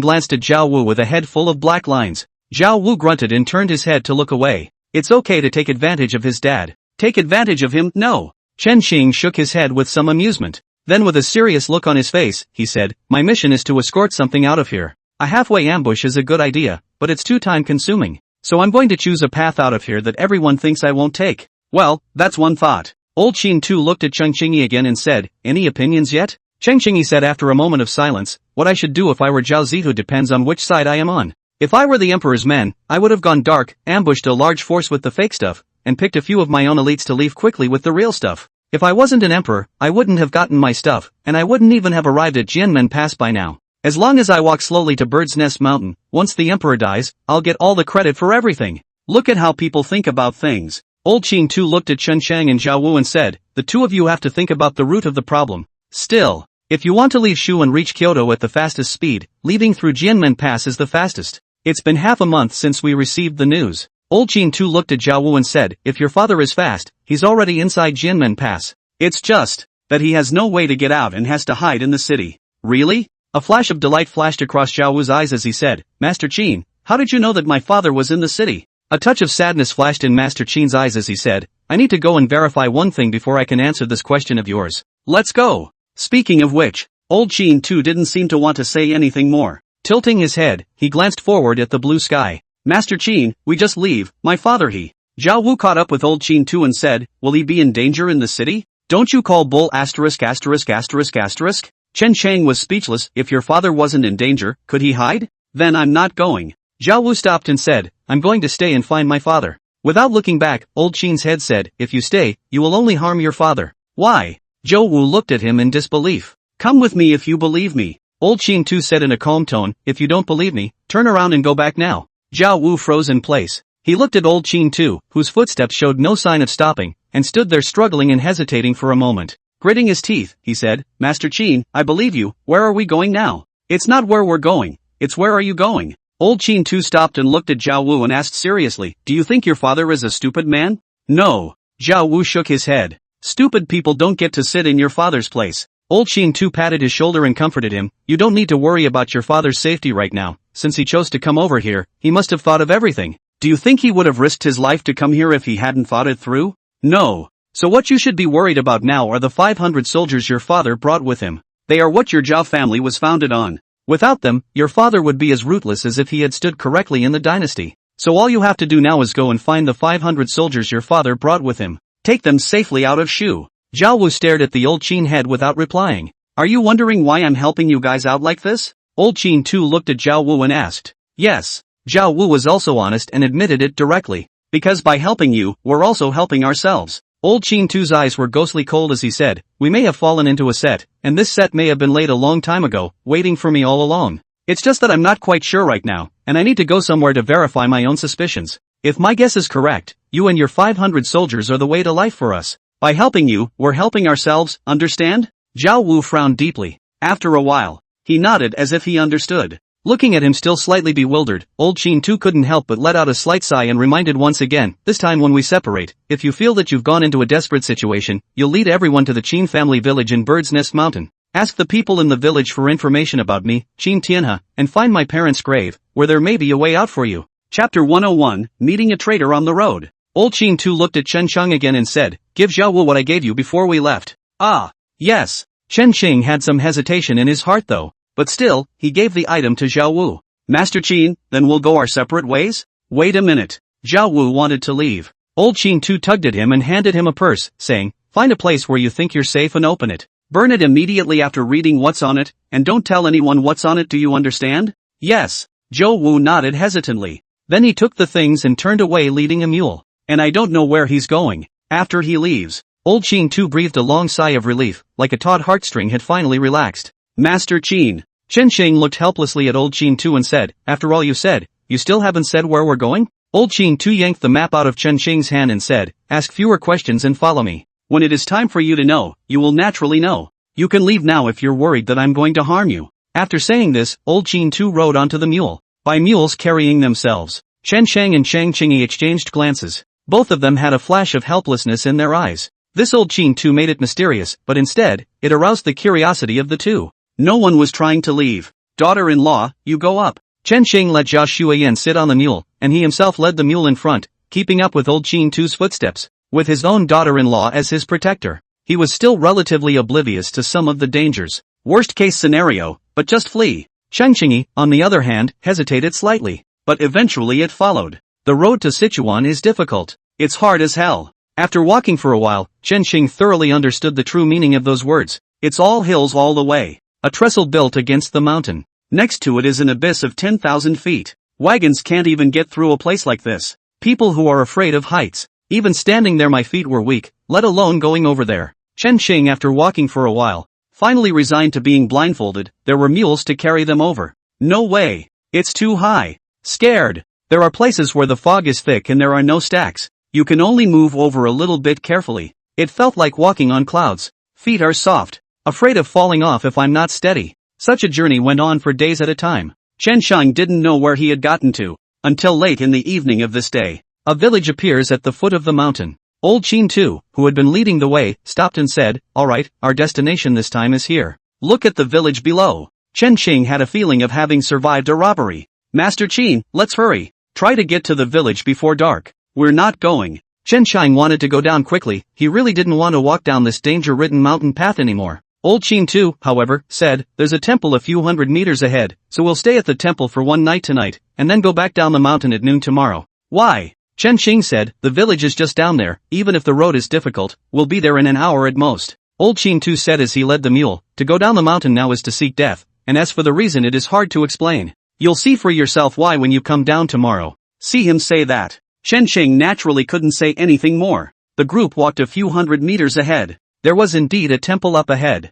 glanced at Zhao Wu with a head full of black lines. Zhao Wu grunted and turned his head to look away. It's okay to take advantage of his dad. Take advantage of him? No. Chen Sheng shook his head with some amusement. Then with a serious look on his face, he said, "My mission is to escort something out of here. A halfway ambush is a good idea, but it's too time-consuming. So I'm going to choose a path out of here that everyone thinks I won't take." "Well, that's one thought." Old Qin Tu looked at Cheng Xingyi again and said, "Any opinions yet?" Cheng Xingyi said after a moment of silence, "What I should do if I were Zhao Zihu depends on which side I am on. If I were the Emperor's men, I would have gone dark, ambushed a large force with the fake stuff, and picked a few of my own elites to leave quickly with the real stuff. If I wasn't an emperor, I wouldn't have gotten my stuff, and I wouldn't even have arrived at Jianmen Pass by now. As long as I walk slowly to Bird's Nest Mountain, once the emperor dies, I'll get all the credit for everything. Look at how people think about things." Old Qin Tu looked at Chen Shang and Zhao Wu and said, "The two of you have to think about the root of the problem. Still, if you want to leave Shu and reach Kyoto at the fastest speed, leaving through Jianmen Pass is the fastest. It's been half a month since we received the news." Old Qin Tu looked at Zhao Wu and said, "If your father is fast, he's already inside Jianmen Pass. It's just that he has no way to get out and has to hide in the city." "Really?" A flash of delight flashed across Zhao Wu's eyes as he said, "Master Qin, how did you know that my father was in the city?" A touch of sadness flashed in Master Qin's eyes as he said, "I need to go and verify one thing before I can answer this question of yours." "Let's go." Speaking of which, Old Qin Tu didn't seem to want to say anything more. Tilting his head, he glanced forward at the blue sky. "Master Qin, we just leave, my father he." Zhao Wu caught up with Old Qin Tu and said, "Will he be in danger in the city? Don't you call bull asterisk asterisk asterisk asterisk?" Chen Shang was speechless. "If your father wasn't in danger, could he hide? Then I'm not going." Zhao Wu stopped and said, "I'm going to stay and find my father." Without looking back, Old Qin's head said, "If you stay, you will only harm your father." "Why?" Zhao Wu looked at him in disbelief. "Come with me if you believe me." Old Qin Tu said in a calm tone, "If you don't believe me, turn around and go back now." Zhao Wu froze in place. He looked at Old Qin Tu, whose footsteps showed no sign of stopping, and stood there struggling and hesitating for a moment. Gritting his teeth, he said, "Master Qin, I believe you, where are we going now?" "It's not where we're going, It's where are you going? Old Qin Tu stopped and looked at Zhao Wu and asked seriously, do you think your father is a stupid man? No. Zhao Wu shook his head. Stupid people don't get to sit in your father's place. Old Qin Tu patted his shoulder and comforted him, you don't need to worry about your father's safety right now, since he chose to come over here, he must have thought of everything. Do you think he would have risked his life to come here if he hadn't thought it through? No. So what you should be worried about now are the 500 soldiers your father brought with him. They are what your Zhao family was founded on. Without them, your father would be as rootless as if he had stood correctly in the dynasty. So all you have to do now is go and find the 500 soldiers your father brought with him. Take them safely out of Shu. Zhao Wu stared at the old Qin head without replying. Are you wondering why I'm helping you guys out like this? Old Qin Tu looked at Zhao Wu and asked. Yes. Zhao Wu was also honest and admitted it directly. Because by helping you, we're also helping ourselves. Old Qin Tu's eyes were ghostly cold as he said, we may have fallen into a set, and this set may have been laid a long time ago, waiting for me all along. It's just that I'm not quite sure right now, and I need to go somewhere to verify my own suspicions. If my guess is correct, you and your 500 soldiers are the way to life for us. By helping you, we're helping ourselves, understand? Zhao Wu frowned deeply. After a while, he nodded as if he understood. Looking at him still slightly bewildered, Old Qin Tu couldn't help but let out a slight sigh and reminded once again, this time when we separate, if you feel that you've gone into a desperate situation, you'll lead everyone to the Qin family village in Bird's Nest Mountain. Ask the people in the village for information about me, Qin Tianhe, and find my parents' grave, where there may be a way out for you. Chapter 101, Meeting a Traitor on the Road. Old Qin Tu looked at Chen Sheng again and said, give Zhao Wu what I gave you before we left. Ah, yes. Chen Sheng had some hesitation in his heart though, but still, he gave the item to Zhao Wu. Master Qin, then we'll go our separate ways? Wait a minute. Zhao Wu wanted to leave. Old Qin Tu tugged at him and handed him a purse, saying, find a place where you think you're safe and open it. Burn it immediately after reading what's on it, and don't tell anyone what's on it, do you understand? Yes. Zhao Wu nodded hesitantly. Then he took the things and turned away leading a mule. And I don't know where he's going. After he leaves, Old Qin Tu breathed a long sigh of relief, like a taut heartstring had finally relaxed. Master Qin. Chen Sheng looked helplessly at Old Qin Tu and said, after all you said, you still haven't said where we're going? Old Qin Tu yanked the map out of Chen Sheng's hand and said, ask fewer questions and follow me. When it is time for you to know, you will naturally know. You can leave now if you're worried that I'm going to harm you. After saying this, Old Qin Tu rode onto the mule. By mules carrying themselves, Chen Sheng and Shang Qingyi exchanged glances. Both of them had a flash of helplessness in their eyes. This Old Qin Tu made it mysterious, but instead, it aroused the curiosity of the two. No one was trying to leave. Daughter-in-law, you go up. Chen Sheng let Zhao Shuiyan sit on the mule, and he himself led the mule in front, keeping up with Old Qin Tu's footsteps. With his own daughter-in-law as his protector, he was still relatively oblivious to some of the dangers. Worst-case scenario, but just flee. Shang Qingyi, on the other hand, hesitated slightly, but eventually it followed. The road to Sichuan is difficult. It's hard as hell. After walking for a while, Chen Xing thoroughly understood the true meaning of those words. It's all hills all the way. A trestle built against the mountain. Next to it is an abyss of 10,000 feet. Wagons can't even get through a place like this. People who are afraid of heights. Even standing there my feet were weak, let alone going over there. Chen Xing, after walking for a while, finally resigned to being blindfolded. There were mules to carry them over. No way. It's too high. Scared. There are places where the fog is thick and there are no stacks. You can only move over a little bit carefully. It felt like walking on clouds. Feet are soft. Afraid of falling off if I'm not steady. Such a journey went on for days at a time. Chen Shang didn't know where he had gotten to, until late in the evening of this day. A village appears at the foot of the mountain. Old Qin Tu, who had been leading the way, stopped and said, alright, our destination this time is here. Look at the village below. Chen Xing had a feeling of having survived a robbery. Master Qin, let's hurry. Try to get to the village before dark. We're not going. Chen Shang wanted to go down quickly. He really didn't want to walk down this danger-ridden mountain path anymore. Old Qin Tu, however, said, there's a temple a few hundred meters ahead, so we'll stay at the temple for one night tonight, and then go back down the mountain at noon tomorrow. Why? Chen Xing said, the village is just down there, even if the road is difficult, we'll be there in an hour at most. Old Qin Tu said as he led the mule, to go down the mountain now is to seek death, and as for the reason it is hard to explain. You'll see for yourself why when you come down tomorrow. See him say that. Chen Xing naturally couldn't say anything more. The group walked a few hundred meters ahead. There was indeed a temple up ahead.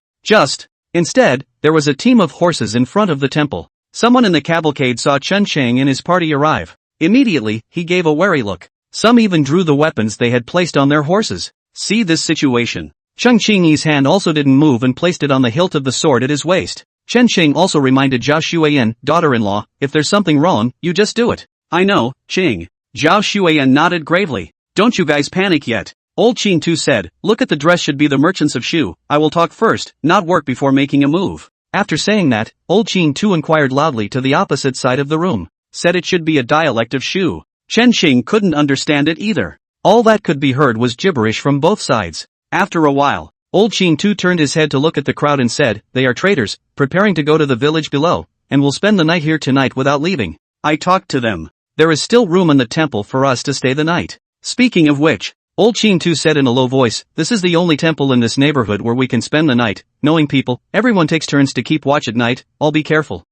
Instead, there was a team of horses in front of the temple. Someone in the cavalcade saw Chen Shang and his party arrive. Immediately, he gave a wary look. Some even drew the weapons they had placed on their horses. See this situation. Shang Qingyi's hand also didn't move and placed it on the hilt of the sword at his waist. Chen Sheng also reminded Zhao Xueyan, daughter-in-law, if there's something wrong, you just do it. I know, Ching. Zhao Xueyan nodded gravely. Don't you guys panic yet. Old Qin Tu said, look at the dress should be the merchants of Shu. I will talk first, not work before making a move. After saying that, Old Qin Tu inquired loudly to the opposite side of the room. Said it should be a dialect of Shu. Chen Xing couldn't understand it either. All that could be heard was gibberish from both sides. After a while, Old Qin Tu turned his head to look at the crowd and said, they are traders, preparing to go to the village below, and will spend the night here tonight without leaving. I talked to them. There is still room in the temple for us to stay the night. Speaking of which, Old Qin Tu said in a low voice, this is the only temple in this neighborhood where we can spend the night. Knowing people, everyone takes turns to keep watch at night, I'll be careful.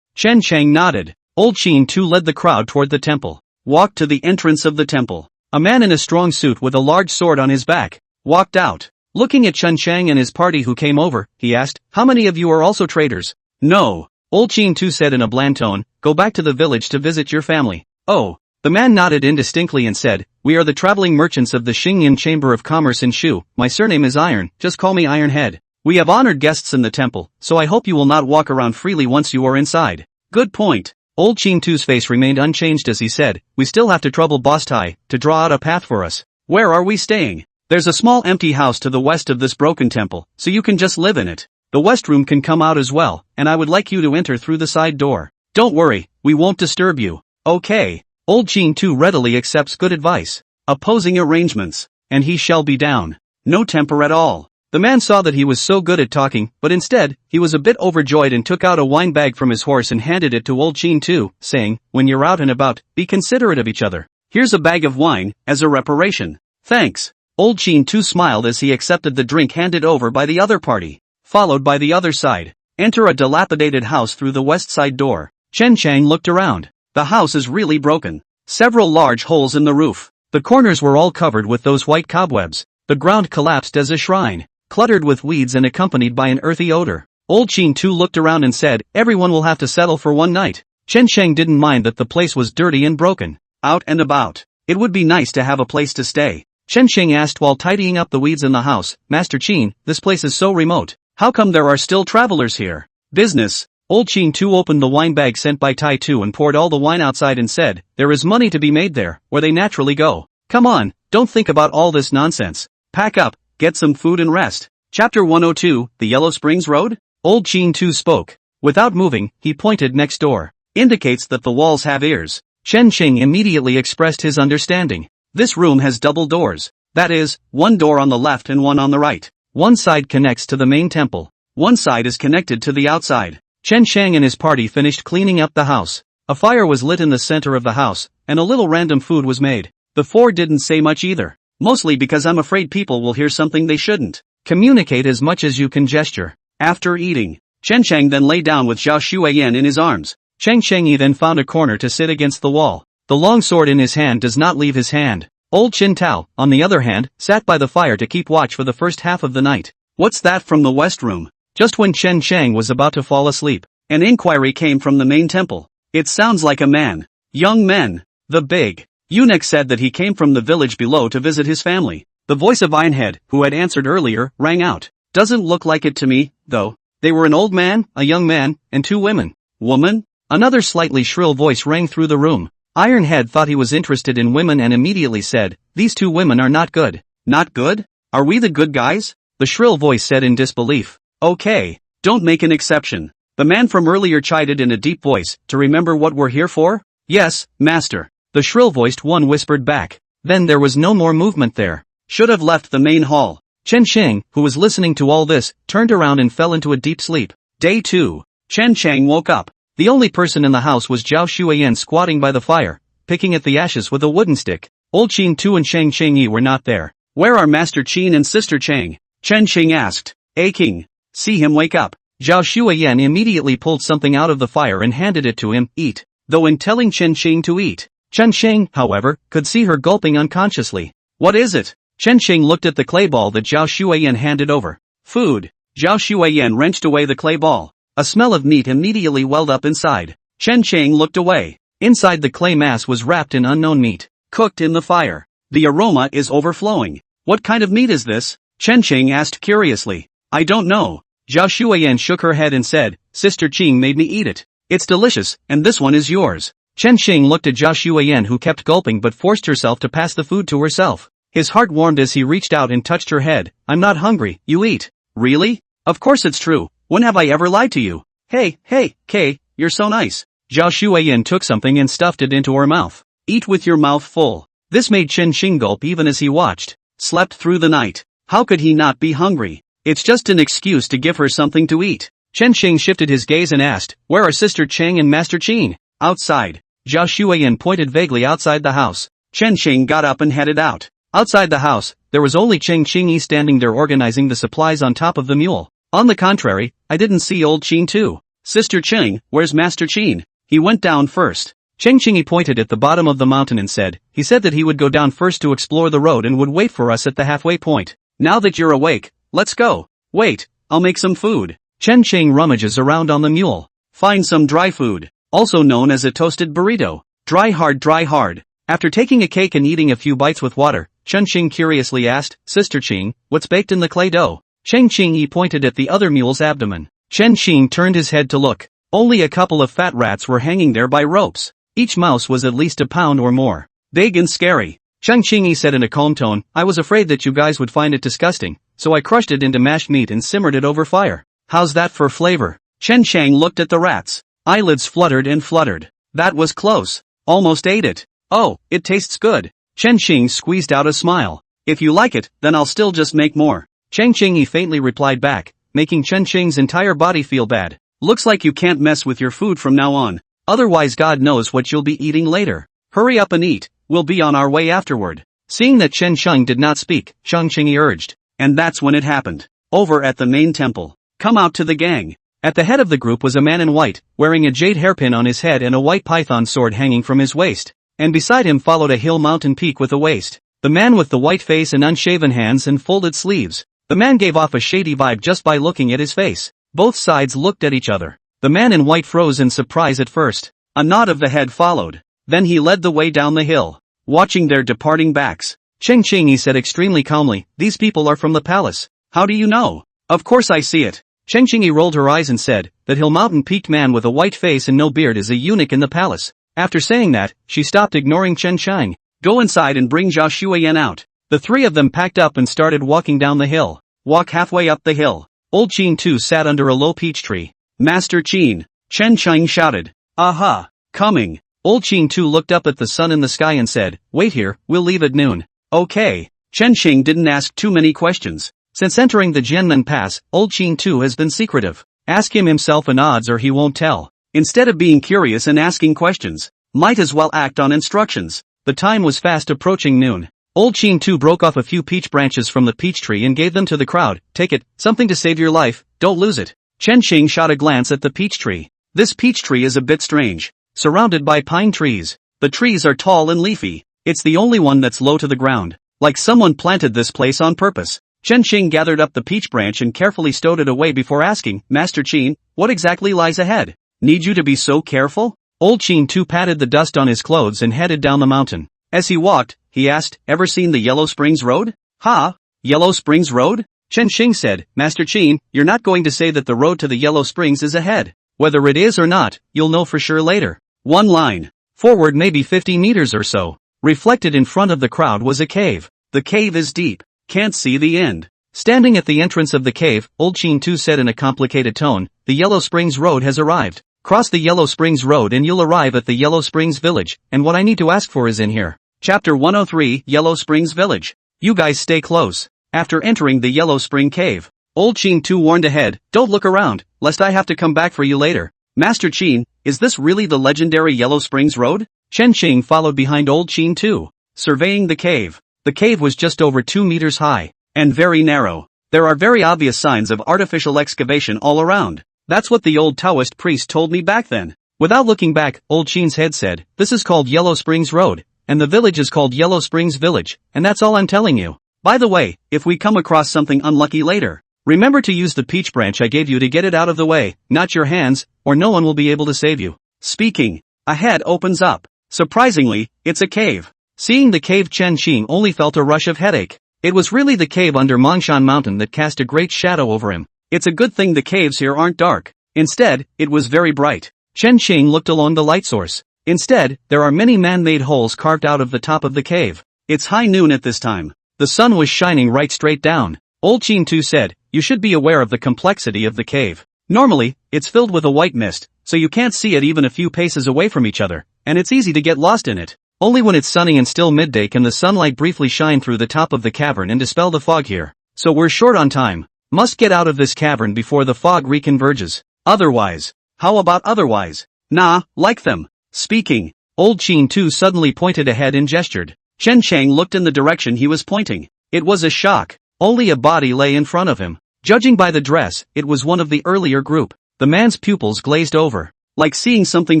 Chen Chang nodded. Old Qin Tu led the crowd toward the temple. Walked to the entrance of the temple. A man in a strong suit with a large sword on his back walked out. Looking at Chen Chang and his party who came over, he asked, how many of you are also traders? No. Old Qin Tu said in a bland tone, go back to the village to visit your family. Oh. The man nodded indistinctly and said, we are the traveling merchants of the Xingyan Chamber of Commerce in Shu. My surname is Iron, just call me Iron Head. We have honored guests in the temple, so I hope you will not walk around freely once you are inside. Good point. Old Qin Tu's face remained unchanged as he said, we still have to trouble Boss Tai to draw out a path for us. Where are we staying? There's a small empty house to the west of this broken temple, so you can just live in it. The west room can come out as well, and I would like you to enter through the side door. Don't worry, we won't disturb you. Okay. Old Qin Tu readily accepts good advice. Opposing arrangements. And he shall be down. No temper at all. The man saw that he was so good at talking, but instead, he was a bit overjoyed and took out a wine bag from his horse and handed it to Old Qin Tu, saying, when you're out and about, be considerate of each other. Here's a bag of wine, as a reparation. Thanks. Old Qin Tu smiled as he accepted the drink handed over by the other party. Followed by the other side. Enter a dilapidated house through the west side door. Chen Chang looked around. The house is really broken. Several large holes in the roof. The corners were all covered with those white cobwebs. The ground collapsed as a shrine, cluttered with weeds and accompanied by an earthy odor. Old Qin Tu looked around and said, everyone will have to settle for one night. Chen Sheng didn't mind that the place was dirty and broken. Out and about. It would be nice to have a place to stay. Chen Sheng asked while tidying up the weeds in the house, Master Qin, this place is so remote. How come there are still travelers here? Business. Old Qin Tu opened the wine bag sent by Tai Tu and poured all the wine outside and said, there is money to be made there, where they naturally go. Come on, don't think about all this nonsense. Pack up, get some food and rest. Chapter 102, The Yellow Springs Road? Old Qin Tu spoke. Without moving, he pointed next door. Indicates that the walls have ears. Chen Sheng immediately expressed his understanding. This room has double doors. That is, one door on the left and one on the right. One side connects to the main temple. One side is connected to the outside. Chen Sheng and his party finished cleaning up the house. A fire was lit in the center of the house, and a little random food was made. The four didn't say much either. Mostly because I'm afraid people will hear something they shouldn't. Communicate as much as you can gesture. After eating, Chen Sheng then lay down with Zhao Xueyan in his arms. Chen Shengyi then found a corner to sit against the wall. The long sword in his hand does not leave his hand. Old Qin Tao, on the other hand, sat by the fire to keep watch for the first half of the night. What's that from the west room? Just when Chen Sheng was about to fall asleep, an inquiry came from the main temple. It sounds like a man. Young men. The big eunuch said that he came from the village below to visit his family. The voice of Ironhead, who had answered earlier, rang out. Doesn't look like it to me, though. They were an old man, a young man, and two women. Woman? Another slightly shrill voice rang through the room. Ironhead thought he was interested in women and immediately said, these two women are not good. Not good? Are we the good guys? The shrill voice said in disbelief. Okay, don't make an exception. The man from earlier chided in a deep voice, to remember what we're here for? Yes, master. The shrill-voiced one whispered back. Then there was no more movement there. Should have left the main hall. Chen Sheng, who was listening to all this, turned around and fell into a deep sleep. Day 2. Chen Chang woke up. The only person in the house was Zhao Xueyan squatting by the fire, picking at the ashes with a wooden stick. Old Qin Tu and Sheng Chengyi were not there. Where are Master Qin and Sister Chang? Chen Xing asked. King. See him wake up. Zhao Xueyan immediately pulled something out of the fire and handed it to him, eat. Though in telling Chen Xing to eat, Chen Sheng, however, could see her gulping unconsciously. What is it? Chen Xing looked at the clay ball that Zhao Xueyan handed over. Food. Zhao Xueyan wrenched away the clay ball. A smell of meat immediately welled up inside. Chen Sheng looked away. Inside the clay mass was wrapped in unknown meat, cooked in the fire. The aroma is overflowing. What kind of meat is this? Chen Sheng asked curiously. I don't know. Zhao Shuiyan shook her head and said, Sister Qing made me eat it. It's delicious, and this one is yours. Chen Xing looked at Zhao Shuiyan, who kept gulping but forced herself to pass the food to herself. His heart warmed as he reached out and touched her head. I'm not hungry, you eat. Really? Of course it's true, when have I ever lied to you? Hey, Kay, you're so nice. Zhao Shuiyan took something and stuffed it into her mouth. Eat with your mouth full. This made Chen Xing gulp even as he watched. Slept through the night. How could he not be hungry? It's just an excuse to give her something to eat. Chen Xing shifted his gaze and asked, where are Sister Cheng and Master Qin? Outside. Zhao Shuiyan pointed vaguely outside the house. Chen Xing got up and headed out. Outside the house, there was only Cheng Qingyi standing there organizing the supplies on top of the mule. On the contrary, I didn't see old Qin too. Sister Cheng, where's Master Qin? He went down first. Cheng Qingyi pointed at the bottom of the mountain and said, he said that he would go down first to explore the road and would wait for us at the halfway point. Now that you're awake, let's go. Wait, I'll make some food. Chen Qing rummages around on the mule. Find some dry food, also known as a toasted burrito. Dry hard. After taking a cake and eating a few bites with water, Chen Qing curiously asked, Sister Qing, what's baked in the clay dough? Cheng Qingyi pointed at the other mule's abdomen. Chen Qing turned his head to look. Only a couple of fat rats were hanging there by ropes. Each mouse was at least a pound or more. Big and scary. Chen Qingyi said in a calm tone, I was afraid that you guys would find it disgusting, so I crushed it into mashed meat and simmered it over fire. How's that for flavor? Chen Chang looked at the rats. Eyelids fluttered and fluttered. That was close. Almost ate it. Oh, it tastes good. Chen Qing squeezed out a smile. If you like it, then I'll still just make more. Cheng Qingyi faintly replied back, making Chen Qing's entire body feel bad. Looks like you can't mess with your food from now on. Otherwise God knows what you'll be eating later. Hurry up and eat, we'll be on our way afterward. Seeing that Chen Sheng did not speak, Sheng Qingyi urged. And that's when it happened. Over at the main temple. Come out to the gang. At the head of the group was a man in white, wearing a jade hairpin on his head and a white python sword hanging from his waist. And beside him followed a hill mountain peak with a waist. The man with the white face and unshaven hands and folded sleeves. The man gave off a shady vibe just by looking at his face. Both sides looked at each other. The man in white froze in surprise at first. A nod of the head followed. Then he led the way down the hill. Watching their departing backs. Cheng Qingyi said extremely calmly, these people are from the palace. How do you know? Of course I see it. Cheng Qingyi rolled her eyes and said, that hill mountain peaked man with a white face and no beard is a eunuch in the palace. After saying that, she stopped ignoring Chen Shang. Go inside and bring Zhao Shuiyan out. The three of them packed up and started walking down the hill. Walk halfway up the hill. Old Qin too sat under a low peach tree. Master Qin. Chen Shang shouted. Aha! Coming. Old Qin too looked up at the sun in the sky and said, wait here, we'll leave at noon. Okay. Chen Xing didn't ask too many questions. Since entering the Jianmen Pass, Old Qin too has been secretive. Ask him himself an odds or he won't tell. Instead of being curious and asking questions, might as well act on instructions. The time was fast approaching noon. Old Qin too broke off a few peach branches from the peach tree and gave them to the crowd. Take it, something to save your life, don't lose it. Chen Xing shot a glance at the peach tree. This peach tree is a bit strange. Surrounded by pine trees. The trees are tall and leafy. It's the only one that's low to the ground. Like someone planted this place on purpose. Chen Xing gathered up the peach branch and carefully stowed it away before asking, Master Qin, what exactly lies ahead? Need you to be so careful? Old Qin too patted the dust on his clothes and headed down the mountain. As he walked, he asked, ever seen the Yellow Springs Road? Ha? Yellow Springs Road? Chen Xing said, Master Qin, you're not going to say that the road to the Yellow Springs is ahead. Whether it is or not, you'll know for sure later. One line. Forward maybe 50 meters or so. Reflected in front of the crowd was a cave. The cave is deep. Can't see the end. Standing at the entrance of the cave, Old Qin too said in a complicated tone, the Yellow Springs Road has arrived. Cross the Yellow Springs Road and you'll arrive at the Yellow Springs Village, and what I need to ask for is in here. Chapter 103, Yellow Springs Village. You guys stay close. After entering the Yellow Spring Cave, Old Qin too warned ahead, don't look around, lest I have to come back for you later. Master Qin, is this really the legendary Yellow Springs Road? Chen Xing followed behind Old Qin too, surveying the cave. The cave was just over 2 meters high, and very narrow. There are very obvious signs of artificial excavation all around. That's what the old Taoist priest told me back then. Without looking back, Old Qin's head said, this is called Yellow Springs Road, and the village is called Yellow Springs Village, and that's all I'm telling you. By the way, if we come across something unlucky later, remember to use the peach branch I gave you to get it out of the way, not your hands, or no one will be able to save you. Speaking, a head opens up. Surprisingly, it's a cave. Seeing the cave, Chen Xing only felt a rush of headache. It was really the cave under Mongshan Mountain that cast a great shadow over him. It's a good thing the caves here aren't dark. Instead, it was very bright. Chen Qing looked along the light source. Instead, there are many man-made holes carved out of the top of the cave. It's high noon at this time. The sun was shining right straight down. Old Qin Tu said, you should be aware of the complexity of the cave. Normally, it's filled with a white mist, so you can't see it even a few paces away from each other, and it's easy to get lost in it. Only when it's sunny and still midday can the sunlight briefly shine through the top of the cavern and dispel the fog here. So we're short on time. Must get out of this cavern before the fog reconverges. Otherwise. How about otherwise? Nah, like them. Speaking. Old Qin Tu suddenly pointed ahead and gestured. Chen Chang looked in the direction he was pointing. It was a shock. Only a body lay in front of him. Judging by the dress, it was one of the earlier group. The man's pupils glazed over. Like seeing something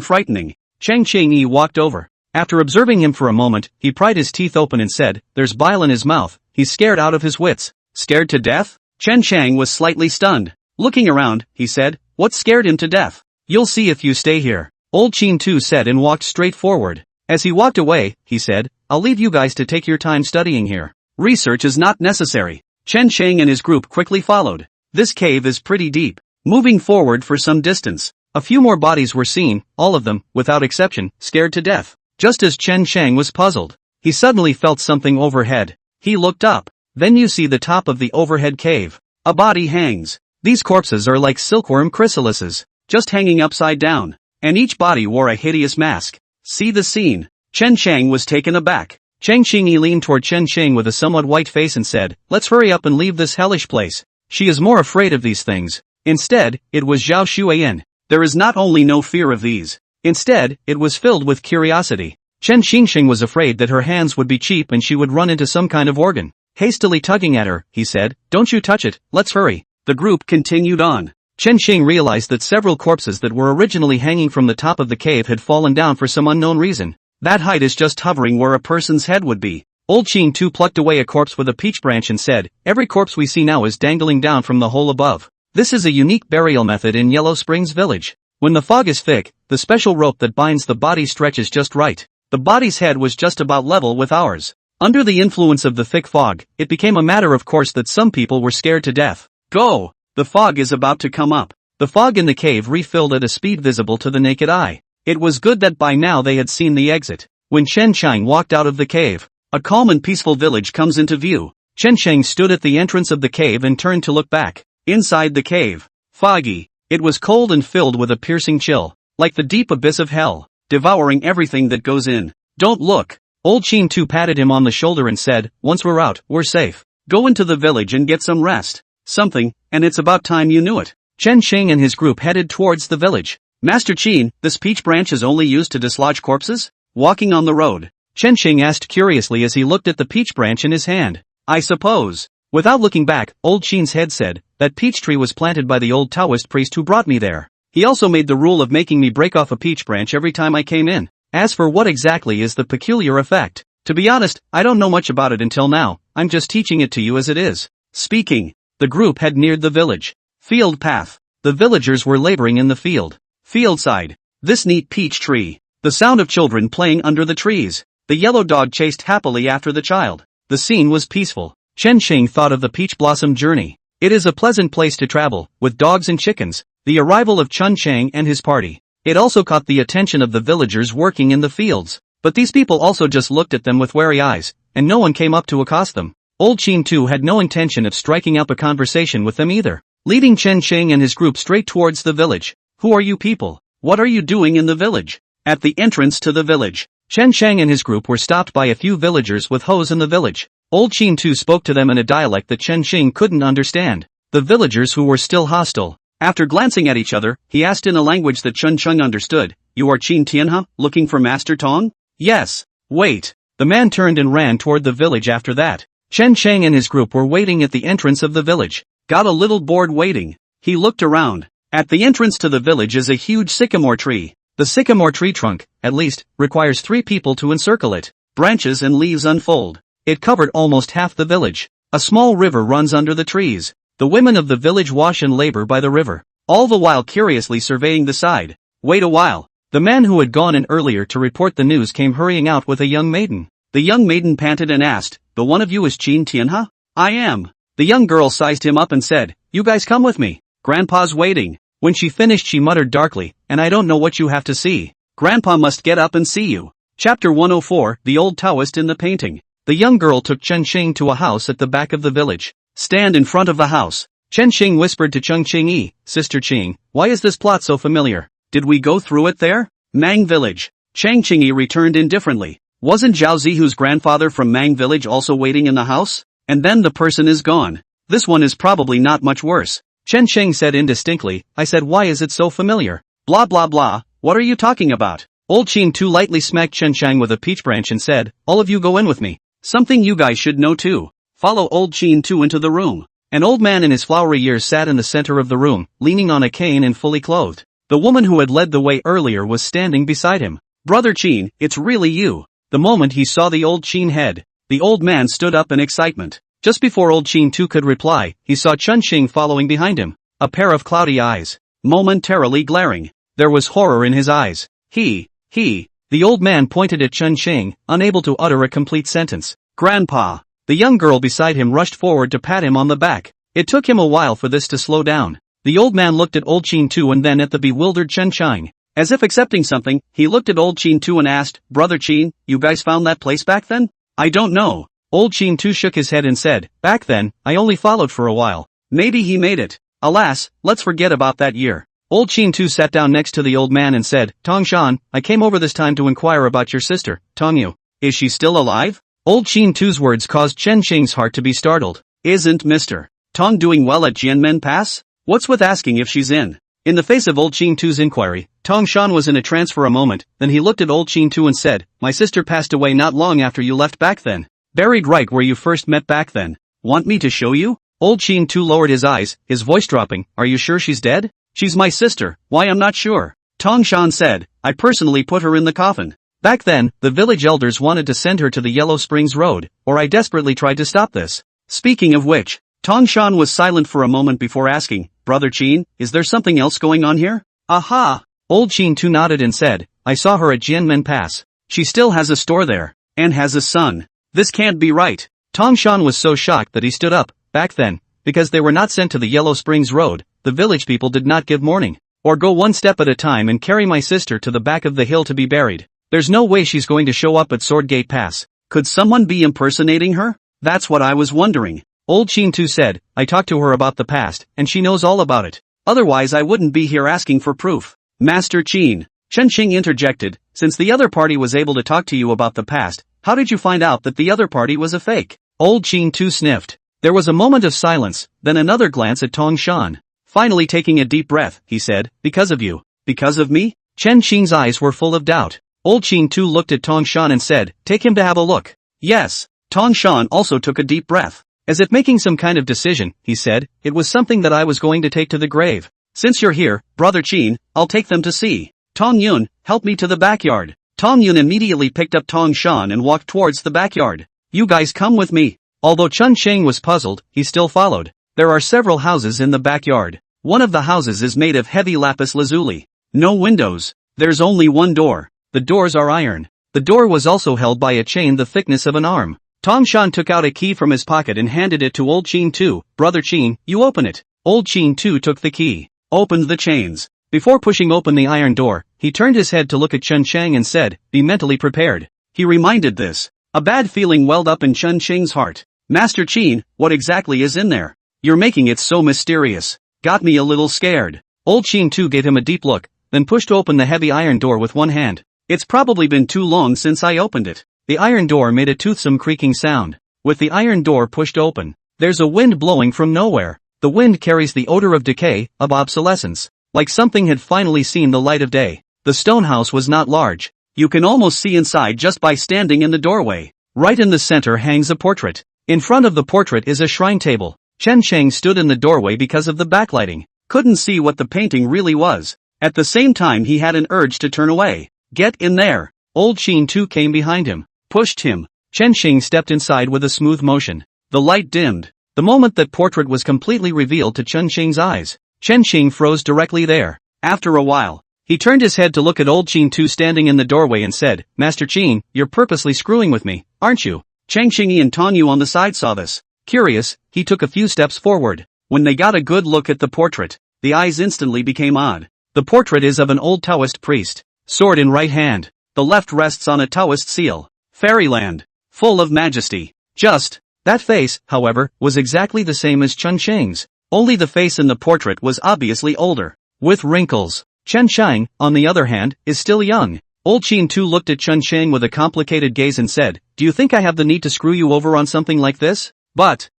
frightening. Chang Cheng-yi walked over. After observing him for a moment, he pried his teeth open and said, there's bile in his mouth, he's scared out of his wits. Scared to death? Chen Chang was slightly stunned. Looking around, he said, what scared him to death? You'll see if you stay here. Old Qin Tu said and walked straight forward. As he walked away, he said, I'll leave you guys to take your time studying here. Research is not necessary. Chen Chang and his group quickly followed. This cave is pretty deep. Moving forward for some distance, a few more bodies were seen, all of them, without exception, scared to death. Just as Chen Chang was puzzled, he suddenly felt something overhead. He looked up. Then you see the top of the overhead cave. A body hangs. These corpses are like silkworm chrysalises, just hanging upside down. And each body wore a hideous mask. See the scene. Chen Chang was taken aback. Chang Qingyi leaned toward Chen Chang with a somewhat white face and said, let's hurry up and leave this hellish place. She is more afraid of these things. Instead, it was Zhao Shuiyan. There is not only no fear of these. Instead, it was filled with curiosity. Chen Xingxing was afraid that her hands would be cheap and she would run into some kind of organ. Hastily tugging at her, he said, don't you touch it, let's hurry. The group continued on. Chen Xing realized that several corpses that were originally hanging from the top of the cave had fallen down for some unknown reason. That height is just hovering where a person's head would be. Old Qin Tu plucked away a corpse with a peach branch and said, every corpse we see now is dangling down from the hole above. This is a unique burial method in Yellow Springs Village. When the fog is thick, the special rope that binds the body stretches just right. The body's head was just about level with ours. Under the influence of the thick fog, it became a matter of course that some people were scared to death. Go! The fog is about to come up. The fog in the cave refilled at a speed visible to the naked eye. It was good that by now they had seen the exit. When Chen Chang walked out of the cave, a calm and peaceful village comes into view. Chen Chang stood at the entrance of the cave and turned to look back. Inside the cave, foggy. It was cold and filled with a piercing chill, like the deep abyss of hell, devouring everything that goes in. Don't look. Old Qin Tu patted him on the shoulder and said, once we're out, we're safe. Go into the village and get some rest. Something, and it's about time you knew it. Chen Chang and his group headed towards the village. Master Qin, this peach branch is only used to dislodge corpses? Walking on the road, Chen Chang asked curiously as he looked at the peach branch in his hand. I suppose. Without looking back, Old Qin's head said, that peach tree was planted by the old Taoist priest who brought me there. He also made the rule of making me break off a peach branch every time I came in. As for what exactly is the peculiar effect, to be honest, I don't know much about it until now, I'm just teaching it to you as it is. Speaking, the group had neared the village. Field path. The villagers were laboring in the field. Fieldside. This neat peach tree. The sound of children playing under the trees. The yellow dog chased happily after the child. The scene was peaceful. Chen Xing thought of the peach blossom journey. It is a pleasant place to travel, with dogs and chickens. The arrival of Chun Chang and his party. It also caught the attention of the villagers working in the fields. But these people also just looked at them with wary eyes, and no one came up to accost them. Old Qin Tu had no intention of striking up a conversation with them either. Leading Chen Chang and his group straight towards the village. Who are you people? What are you doing in the village? At the entrance to the village, Chen Chang and his group were stopped by a few villagers with hoes in the village. Old Qin Tu spoke to them in a dialect that Chen Xing couldn't understand. The villagers who were still hostile. After glancing at each other, he asked in a language that Chen Cheng understood, you are Qin Tianhe, looking for Master Tong? Yes. Wait. The man turned and ran toward the village after that. Chen Chang and his group were waiting at the entrance of the village. Got a little bored waiting. He looked around. At the entrance to the village is a huge sycamore tree. The sycamore tree trunk, at least, requires 3 people to encircle it. Branches and leaves unfold. It covered almost half the village. A small river runs under the trees. The women of the village wash and labor by the river, all the while curiously surveying the side. Wait a while. The man who had gone in earlier to report the news came hurrying out with a young maiden. The young maiden panted and asked, the one of you is Qin Tianhe? I am. The young girl sized him up and said, You guys come with me. Grandpa's waiting. When she finished she muttered darkly, and I don't know what you have to see. Grandpa must get up and see you. Chapter 104, The Old Taoist in the Painting. The young girl took Chen Xing to a house at the back of the village. Stand in front of the house. Chen Xing whispered to Cheng Qingyi, Sister Qing, why is this plot so familiar? Did we go through it there? Mang Village. Cheng Qingyi returned indifferently. Wasn't Zhao Zihu's grandfather from Mang Village also waiting in the house? And then the person is gone. This one is probably not much worse. Chen Xing said indistinctly, I said why is it so familiar? Blah blah blah, what are you talking about? Old Qin Tu lightly smacked Chen Chang with a peach branch and said, all of you go in with me. Something you guys should know too. Follow Old Qin Tu into the room. An old man in his flowery years sat in the center of the room, leaning on a cane and fully clothed. The woman who had led the way earlier was standing beside him. Brother Qin, it's really you. The moment he saw the old Qin head, the old man stood up in excitement. Just before old Qin Tu could reply, he saw Chen Xing following behind him. A pair of cloudy eyes, momentarily glaring. There was horror in his eyes. He. The old man pointed at Chen Xing, unable to utter a complete sentence. Grandpa. The young girl beside him rushed forward to pat him on the back. It took him a while for this to slow down. The old man looked at old Qin Tu and then at the bewildered Chen Chang. As if accepting something, he looked at old Qin Tu and asked, Brother Qin, you guys found that place back then? I don't know. Old Qin Tu shook his head and said, back then, I only followed for a while. Maybe he made it. Alas, let's forget about that year. Old Qin Tu sat down next to the old man and said, Tong Shan, I came over this time to inquire about your sister, Tong Yu. Is she still alive? Old Qin Tu's words caused Chen Xing's heart to be startled. Isn't Mr. Tong doing well at Jianmen Pass? What's with asking if she's in? In the face of old Qin Tu's inquiry, Tong Shan was in a trance for a moment, then he looked at old Qin Tu and said, my sister passed away not long after you left back then. Buried right where you first met back then. Want me to show you? Old Qin Tu lowered his eyes, his voice dropping, are you sure she's dead? She's my sister, why I'm not sure. Tong Shan said, I personally put her in the coffin. Back then, the village elders wanted to send her to the Yellow Springs Road, or I desperately tried to stop this. Speaking of which, Tong Shan was silent for a moment before asking, Brother Qin, is there something else going on here? Aha! Old Qin Tu nodded and said, I saw her at Jianmen Pass. She still has a store there, and has a son. This can't be right. Tong Shan was so shocked that he stood up. Back then, because they were not sent to the Yellow Springs Road, the village people did not give mourning, or go one step at a time and carry my sister to the back of the hill to be buried. There's no way she's going to show up at Swordgate Pass. Could someone be impersonating her? That's what I was wondering. Old Qin Tu said, I talked to her about the past, and she knows all about it. Otherwise I wouldn't be here asking for proof. Master Qin, Chen Xing interjected, since the other party was able to talk to you about the past, how did you find out that the other party was a fake? Old Qin Tu sniffed. There was a moment of silence, then another glance at Tong Shan. Finally taking a deep breath, he said, because of you. Because of me? Chen Xing's eyes were full of doubt. Old Qin Tu looked at Tong Shan and said, take him to have a look. Yes. Tong Shan also took a deep breath. As if making some kind of decision, he said, it was something that I was going to take to the grave. Since you're here, Brother Qin, I'll take them to see. Tong Yun, help me to the backyard. Tong Yun immediately picked up Tong Shan and walked towards the backyard. You guys come with me. Although Chen Sheng was puzzled, he still followed. There are several houses in the backyard. One of the houses is made of heavy lapis lazuli. No windows. There's only one door. The doors are iron. The door was also held by a chain the thickness of an arm. Tong Shan took out a key from his pocket and handed it to Old Qin Tu. Brother Qin, you open it. Old Qin Tu took the key, opened the chains. Before pushing open the iron door, he turned his head to look at Chen Chang and said, be mentally prepared. He reminded this. A bad feeling welled up in Chen Chang's heart. Master Qin, what exactly is in there? You're making it so mysterious. Got me a little scared. Old Qin Tu gave him a deep look, then pushed open the heavy iron door with one hand. It's probably been too long since I opened it. The iron door made a toothsome creaking sound. With the iron door pushed open, there's a wind blowing from nowhere. The wind carries the odor of decay, of obsolescence. Like something had finally seen the light of day. The stone house was not large. You can almost see inside just by standing in the doorway. Right in the center hangs a portrait. In front of the portrait is a shrine table. Chen Sheng stood in the doorway because of the backlighting. Couldn't see what the painting really was. At the same time he had an urge to turn away. Get in there. Old Qin Tu came behind him, pushed him. Chen Sheng stepped inside with a smooth motion. The light dimmed. The moment that portrait was completely revealed to Chen Sheng's eyes, Chen Sheng froze directly there. After a while, he turned his head to look at Old Qin Tu standing in the doorway and said, Master Qin, you're purposely screwing with me, aren't you? Cheng Xingyi and Tong Yu on the side saw this. Curious, he took a few steps forward. When they got a good look at the portrait, the eyes instantly became odd. The portrait is of an old Taoist priest, sword in right hand. The left rests on a Taoist seal. Fairyland. Full of majesty. Just. That face, however, was exactly the same as Chen Sheng's. Only the face in the portrait was obviously older. With wrinkles. Chen Sheng, on the other hand, is still young. Old Qin Tu looked at Chen Sheng with a complicated gaze and said, "Do you think I have the need to screw you over on something like this?" But,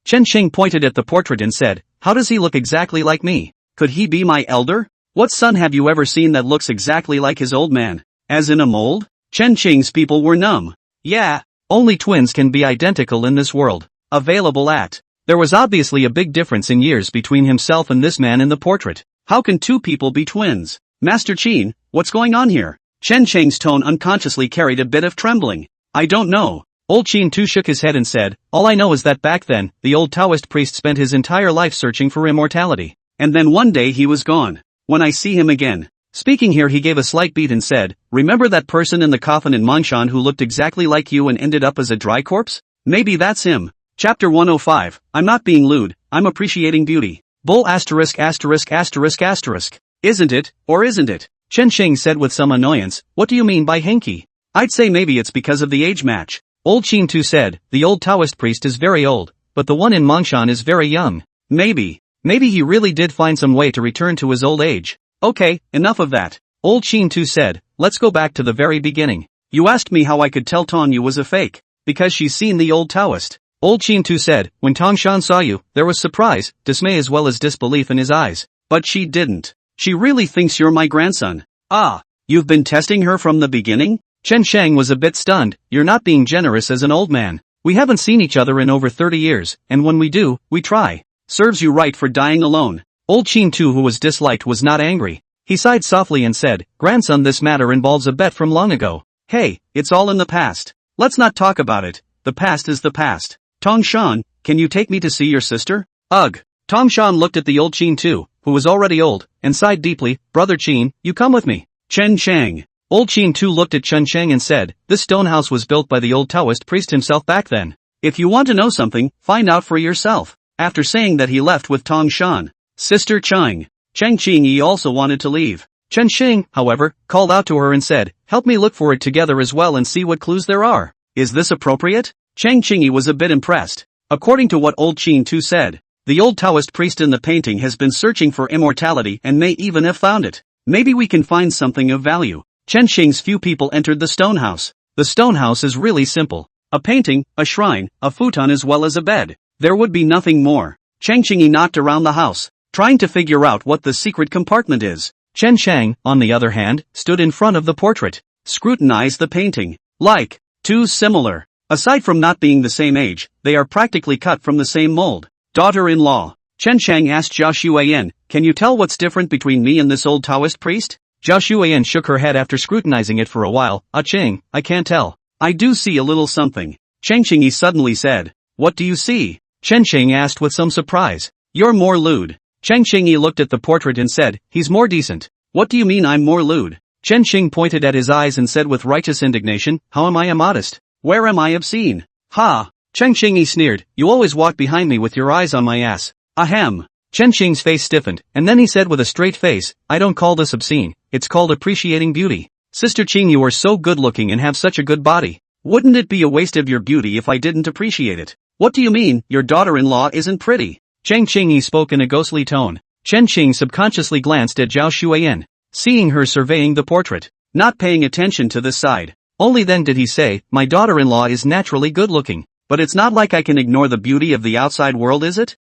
Chen Sheng pointed at the portrait and said, "How does he look exactly like me? Could he be my elder? What son have you ever seen that looks exactly like his old man? As in a mold?" Chen Sheng's people were numb. Yeah, only twins can be identical in this world. Available at. There was obviously a big difference in years between himself and this man in the portrait. How can two people be twins? Master Qin, what's going on here? Chen Sheng's tone unconsciously carried a bit of trembling. I don't know. Old Qin Tu shook his head and said, "All I know is that back then, the old Taoist priest spent his entire life searching for immortality. And then one day he was gone. When I see him again." Speaking here he gave a slight beat and said, "Remember that person in the coffin in Mongshan who looked exactly like you and ended up as a dry corpse? Maybe that's him." Chapter 105, I'm not being lewd, I'm appreciating beauty. Bull asterisk asterisk asterisk asterisk. Isn't it, or isn't it? Chen Sheng said with some annoyance, "What do you mean by hinky?" I'd say maybe it's because of the age match. Old Qin Tu said, "The old Taoist priest is very old, but the one in Mongshan is very young. Maybe he really did find some way to return to his old age." Okay, enough of that. Old Qin Tu said, "Let's go back to the very beginning. You asked me how I could tell Tonyu was a fake. Because she's seen the old Taoist." Old Qin Tu said, "When Tongshan saw you, there was surprise, dismay as well as disbelief in his eyes. But she didn't. She really thinks you're my grandson." Ah, you've been testing her from the beginning? Chen Sheng was a bit stunned. "You're not being generous as an old man. We haven't seen each other in over 30 years, and when we do, we try. Serves you right for dying alone." Old Qin Tu, who was disliked, was not angry. He sighed softly and said, "Grandson, this matter involves a bet from long ago. Hey, it's all in the past. Let's not talk about it. The past is the past. Tongshan, can you take me to see your sister?" Ugh. Tongshan looked at the old Qin Tu, who was already old, and sighed deeply. "Brother Qin, you come with me." Chen Sheng. Old Qin Tu looked at Chen Sheng and said, "This stone house was built by the old Taoist priest himself back then. If you want to know something, find out for yourself." After saying that he left with Tongshan. Sister Cheng Qingyi also wanted to leave. Chen Sheng, however, called out to her and said, "Help me look for it together as well and see what clues there are." Is this appropriate? Qingyi was a bit impressed. According to what old Qin Tu said, the old Taoist priest in the painting has been searching for immortality and may even have found it. Maybe we can find something of value. Chen Sheng's few people entered the stone house. The stone house is really simple. A painting, a shrine, a futon as well as a bed. There would be nothing more. Qingyi knocked around the house, trying to figure out what the secret compartment is. Chen Sheng, on the other hand, stood in front of the portrait, scrutinized the painting. Like, too similar. Aside from not being the same age, they are practically cut from the same mold. Daughter-in-law. Chen Sheng asked Zhao Shuiyan, "Can you tell what's different between me and this old Taoist priest?" Zhao Shuiyan shook her head after scrutinizing it for a while. "Ah Cheng, I can't tell." "I do see a little something." Chen Shengyi suddenly said. "What do you see?" Chen Sheng asked with some surprise. "You're more lewd." Chen Shengyi looked at the portrait and said, "He's more decent." "What do you mean I'm more lewd?" Chen Sheng pointed at his eyes and said with righteous indignation, "How am I immodest? Where am I obscene?" "Ha!" Chen Shengyi sneered, "You always walk behind me with your eyes on my ass." "Ahem." Chen Sheng's face stiffened, and then he said with a straight face, "I don't call this obscene, it's called appreciating beauty. Sister Qing, you are so good looking and have such a good body. Wouldn't it be a waste of your beauty if I didn't appreciate it?" "What do you mean, your daughter-in-law isn't pretty?" Chen Qingyi spoke in a ghostly tone. Chen Qing subconsciously glanced at Zhao Shuiyan, seeing her surveying the portrait, not paying attention to this side. Only then did he say, "My daughter-in-law is naturally good-looking, but it's not like I can ignore the beauty of the outside world, is it?"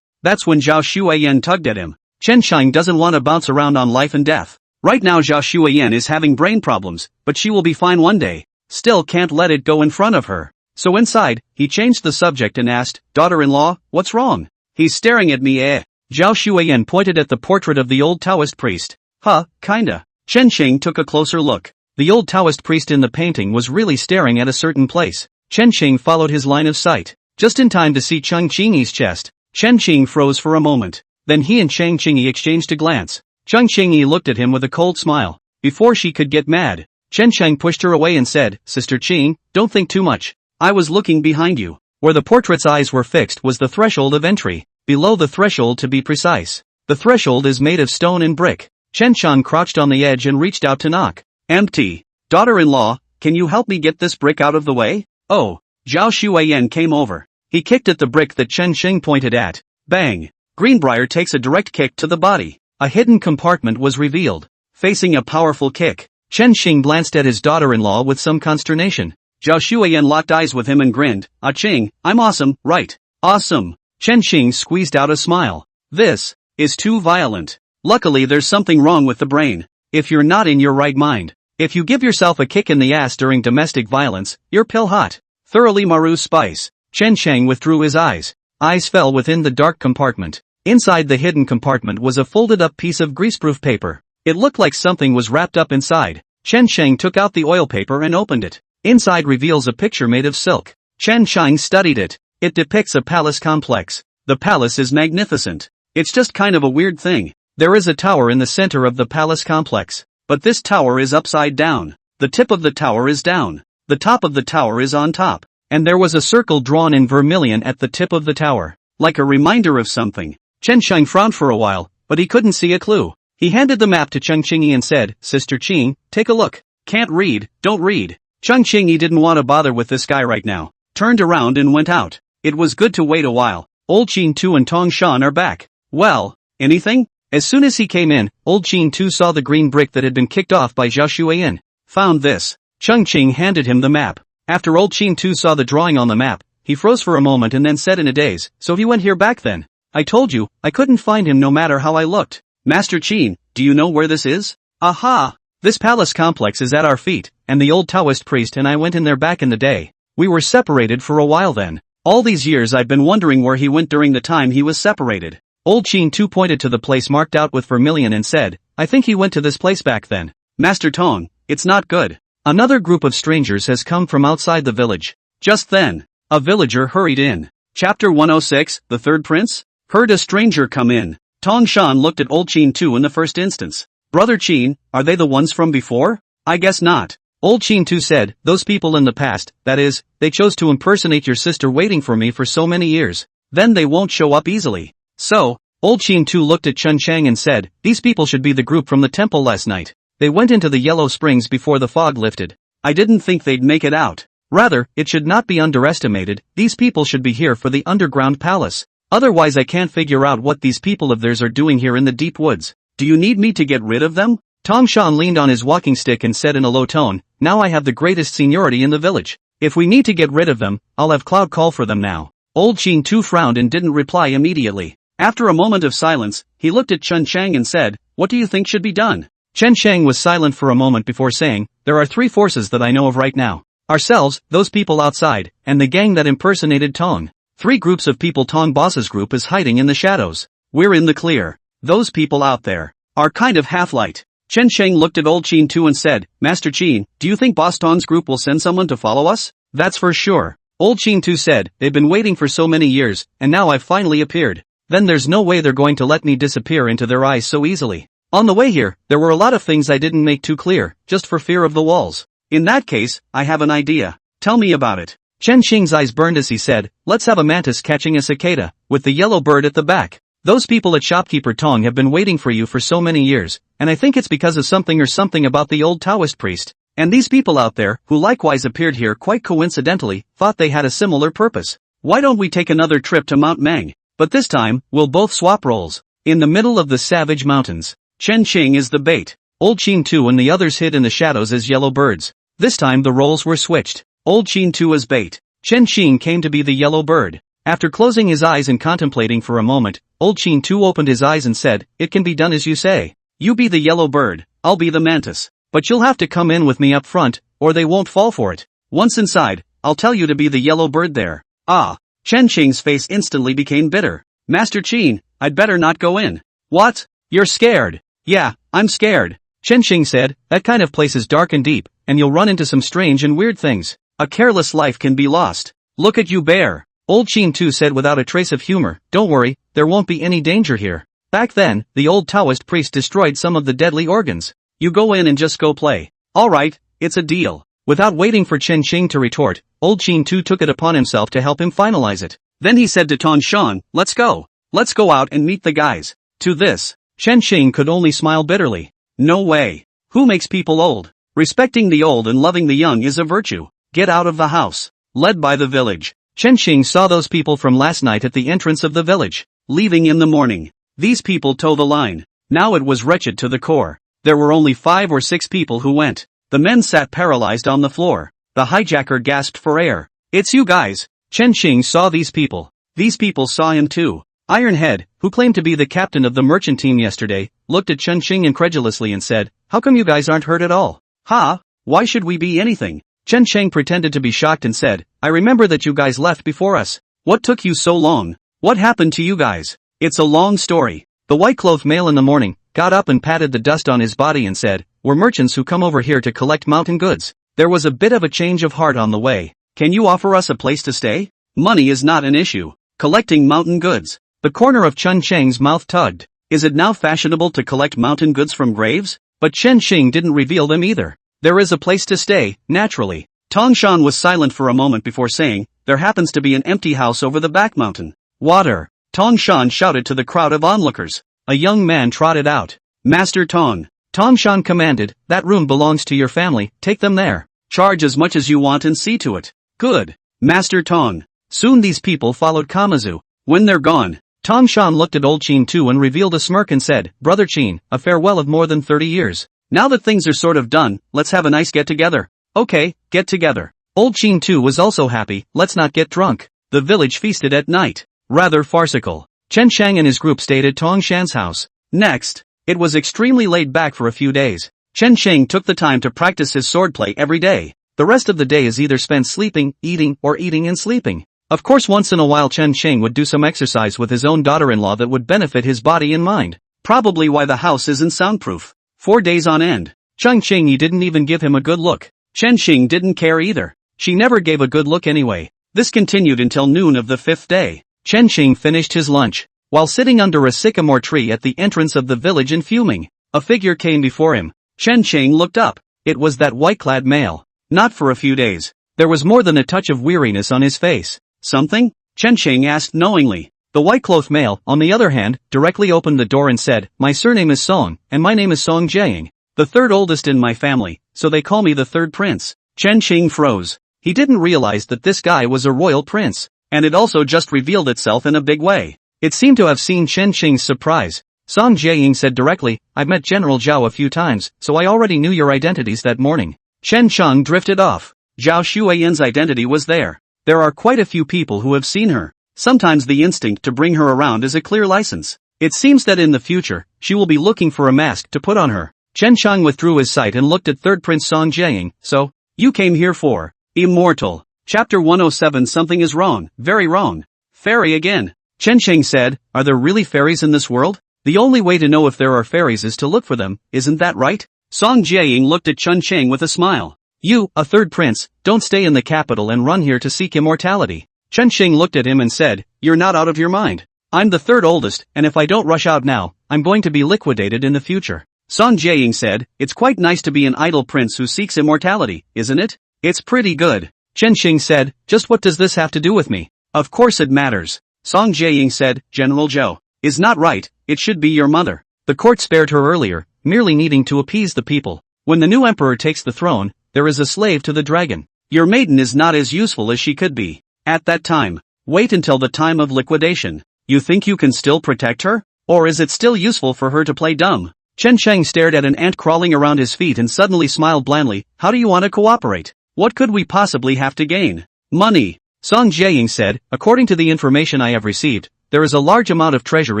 That's when Zhao Shuiyan tugged at him. Chen Sheng doesn't want to bounce around on life and death. Right now Zhao Shuiyan is having brain problems, but she will be fine one day. Still can't let it go in front of her. So inside, he changed the subject and asked, "Daughter-in-law, what's wrong?" "He's staring at me, eh?" Zhao Shuiyan pointed at the portrait of the old Taoist priest. "Huh, kinda." Chen Sheng took a closer look. The old Taoist priest in the painting was really staring at a certain place. Chen Sheng followed his line of sight, just in time to see Cheng Qingyi's chest. Chen Qing froze for a moment. Then he and Cheng Qingyi exchanged a glance. Cheng Qingyi looked at him with a cold smile. Before she could get mad, Chen Sheng pushed her away and said, "Sister Qing, don't think too much. I was looking behind you." Where the portrait's eyes were fixed was the threshold of entry. below the threshold to be precise. The threshold is made of stone and brick. Chen Shang crouched on the edge and reached out to knock. Empty. Daughter-in-law, can you help me get this brick out of the way? Oh. Zhao Xueyan came over. He kicked at the brick that Chen Xing pointed at. Bang. Greenbrier takes a direct kick to the body. A hidden compartment was revealed. Facing a powerful kick, Chen Xing glanced at his daughter-in-law with some consternation. Zhao Xueyan locked eyes with him and grinned. Ah Qing, I'm awesome, right? Awesome. Chen Xing squeezed out a smile. This is too violent. Luckily there's something wrong with the brain. If you're not in your right mind, if you give yourself a kick in the ass during domestic violence, you're pill hot. Thoroughly Maru spice. Chen Shang withdrew his eyes. Eyes fell within the dark compartment. Inside the hidden compartment was a folded-up piece of greaseproof paper. It looked like something was wrapped up inside. Chen Shang took out the oil paper and opened it. Inside reveals a picture made of silk. Chen Shang studied it. It depicts a palace complex. The palace is magnificent. It's just kind of a weird thing. There is a tower in the center of the palace complex. But this tower is upside down. The tip of the tower is down. The top of the tower is on top. And there was a circle drawn in vermilion at the tip of the tower. Like a reminder of something. Chen Shang frowned for a while, but he couldn't see a clue. He handed the map to Cheng Qingyi and said, Sister Qing, take a look. Can't read, don't read. Cheng Qingyi didn't want to bother with this guy right now. Turned around and went out. It was good to wait a while. Old Qin Tu and Tong Shan are back. Well, anything? As soon as he came in, Old Qin Tu saw the green brick that had been kicked off by Zhao Xueyan. Found this. Cheng Qing handed him the map. After Old Qin Tu saw the drawing on the map, he froze for a moment and then said in a daze, so he went here back then. I told you, I couldn't find him no matter how I looked. Master Qin, do you know where this is? Aha! This palace complex is at our feet, and the old Taoist priest and I went in there back in the day. We were separated for a while then. All these years I've been wondering where he went during the time he was separated. Old Qin Tu pointed to the place marked out with vermilion and said, I think he went to this place back then. Master Tong, it's not good. Another group of strangers has come from outside the village. Just then, a villager hurried in. Chapter 106, The Third Prince? Heard a stranger come in. Tong Shan looked at Old Qin Tu in the first instance. Brother Qin, are they the ones from before? I guess not. Old Qin Tu said, those people in the past, that is, they chose to impersonate your sister waiting for me for so many years. Then they won't show up easily. So, Old Qin Tu looked at Chen Chang and said, these people should be the group from the temple last night. They went into the Yellow Springs before the fog lifted. I didn't think they'd make it out. Rather, it should not be underestimated, these people should be here for the underground palace. Otherwise I can't figure out what these people of theirs are doing here in the deep woods. Do you need me to get rid of them? Tong Shan leaned on his walking stick and said in a low tone, now I have the greatest seniority in the village. If we need to get rid of them, I'll have Cloud call for them now. Old Qin Tu frowned and didn't reply immediately. After a moment of silence, he looked at Chen Chang and said, what do you think should be done? Chen Chang was silent for a moment before saying, there are three forces that I know of right now. Ourselves, those people outside, and the gang that impersonated Tong. 3 groups of people Tong Boss's group is hiding in the shadows. We're in the clear. Those people out there are kind of half-light. Chen Chang looked at Old Qin Tu and said, Master Qin, do you think Boss Tong's group will send someone to follow us? That's for sure. Old Qin Tu said, they've been waiting for so many years, and now I've finally appeared. Then there's no way they're going to let me disappear into their eyes so easily. On the way here, there were a lot of things I didn't make too clear, just for fear of the walls. In that case, I have an idea. Tell me about it. Chen Xing's eyes burned as he said, let's have a mantis catching a cicada, with the yellow bird at the back. Those people at Shopkeeper Tong have been waiting for you for so many years, and I think it's because of something about the old Taoist priest. And these people out there, who likewise appeared here quite coincidentally, thought they had a similar purpose. Why don't we take another trip to Mount Mang? But this time, we'll both swap roles. In the middle of the savage mountains, Chen Qing is the bait. Old Qin Tu and the others hid in the shadows as yellow birds. This time the roles were switched. Old Qin Tu as bait. Chen Qing came to be the yellow bird. After closing his eyes and contemplating for a moment, Old Qin Tu opened his eyes and said, it can be done as you say. You be the yellow bird, I'll be the mantis. But you'll have to come in with me up front, or they won't fall for it. Once inside, I'll tell you to be the yellow bird there. Ah. Chen Qing's face instantly became bitter. Master Qin, I'd better not go in. What? You're scared? Yeah, I'm scared. Chen Qing said, that kind of place is dark and deep, and you'll run into some strange and weird things. A careless life can be lost. Look at you bear. Old Qin Tu said without a trace of humor, don't worry, there won't be any danger here. Back then, the old Taoist priest destroyed some of the deadly organs. You go in and just go play. Alright, it's a deal. Without waiting for Chen Qing to retort, Old Qin Tu took it upon himself to help him finalize it. Then he said to Tong Shan, let's go. Let's go out and meet the guys. To this, Chen Xing could only smile bitterly. No way. Who makes people old? Respecting the old and loving the young is a virtue. Get out of the house. Led by the village. Chen Xing saw those people from last night at the entrance of the village. Leaving in the morning. These people toe the line. Now it was wretched to the core. There were only 5 or 6 people who went. The men sat paralyzed on the floor. The hijacker gasped for air. It's you guys. Chen Xing saw these people. These people saw him too. Ironhead, who claimed to be the captain of the merchant team yesterday, looked at Chen Xing incredulously and said, "How come you guys aren't hurt at all?" "Ha? Why should we be anything?" Chen Xing pretended to be shocked and said, "I remember that you guys left before us. What took you so long? What happened to you guys?" "It's a long story." The white-clothed male in the morning got up and patted the dust on his body and said, "We're merchants who come over here to collect mountain goods. There was a bit of a change of heart on the way. Can you offer us a place to stay? Money is not an issue. Collecting mountain goods." The corner of Chen Xing's mouth tugged. Is it now fashionable to collect mountain goods from graves? But Chen Xing didn't reveal them either. There is a place to stay, naturally. Tongshan was silent for a moment before saying, "There happens to be an empty house over the back mountain." "Water!" Tongshan shouted to the crowd of onlookers. A young man trotted out. "Master Tong." Tongshan commanded, "That room belongs to your family, take them there. Charge as much as you want and see to it." "Good, Master Tong." Soon these people followed Kamazu. When they're gone, Tongshan looked at old Qin Tu and revealed a smirk and said, "Brother Qin, a farewell of more than 30 years. Now that things are sort of done, let's have a nice get-together." "Okay, get-together." Old Qin Tu was also happy, "Let's not get drunk." The village feasted at night. Rather farcical. Chen Shang and his group stayed at Tongshan's house. Next, it was extremely laid back for a few days. Chen Shang took the time to practice his swordplay every day. The rest of the day is either spent sleeping, eating and sleeping. Of course once in a while Chen Shang would do some exercise with his own daughter-in-law that would benefit his body and mind. Probably why the house isn't soundproof. 4 days on end. Chen Xing didn't even give him a good look. Chen Xing didn't care either. She never gave a good look anyway. This continued until noon of the 5th day. Chen Xing finished his lunch. While sitting under a sycamore tree at the entrance of the village and fuming, a figure came before him. Chen Xing looked up. It was that white-clad male. Not for a few days. There was more than a touch of weariness on his face. "Something?" Chen Xing asked knowingly. The white-clothed male, on the other hand, directly opened the door and said, "My surname is Song, and my name is Song Jiang. The third oldest in my family, so they call me the third prince." Chen Xing froze. He didn't realize that this guy was a royal prince, and it also just revealed itself in a big way. It seemed to have seen Chen Xing's surprise. Song Jiang said directly, "I've met General Zhao a few times, so I already knew your identities that morning." Chen Cheng drifted off. Zhao Xuan's identity was there. There are quite a few people who have seen her. Sometimes the instinct to bring her around is a clear license. It seems that in the future, she will be looking for a mask to put on her. Chen Cheng withdrew his sight and looked at third prince Song Jiang. "So, you came here for immortal." Chapter 107. Something is wrong, very wrong. Fairy again. Chen Cheng said, "Are there really fairies in this world? The only way to know if there are fairies is to look for them, isn't that right?" Song Jiang looked at Chen Cheng with a smile. "You, a third prince, don't stay in the capital and run here to seek immortality." Chen Cheng looked at him and said, "You're not out of your mind. I'm the third oldest, and if I don't rush out now, I'm going to be liquidated in the future." Song Jiang said, "It's quite nice to be an idle prince who seeks immortality, isn't it? It's pretty good." Chen Xing said, "Just what does this have to do with me?" "Of course it matters." Song Jiang said, "General Zhou is not right, it should be your mother." The court spared her earlier, merely needing to appease the people. When the new emperor takes the throne, there is a slave to the dragon. Your maiden is not as useful as she could be. At that time, wait until the time of liquidation. You think you can still protect her? Or is it still useful for her to play dumb? Chen Cheng stared at an ant crawling around his feet and suddenly smiled blandly. "How do you want to cooperate? What could we possibly have to gain?" "Money." Song Jiang said, "According to the information I have received, there is a large amount of treasure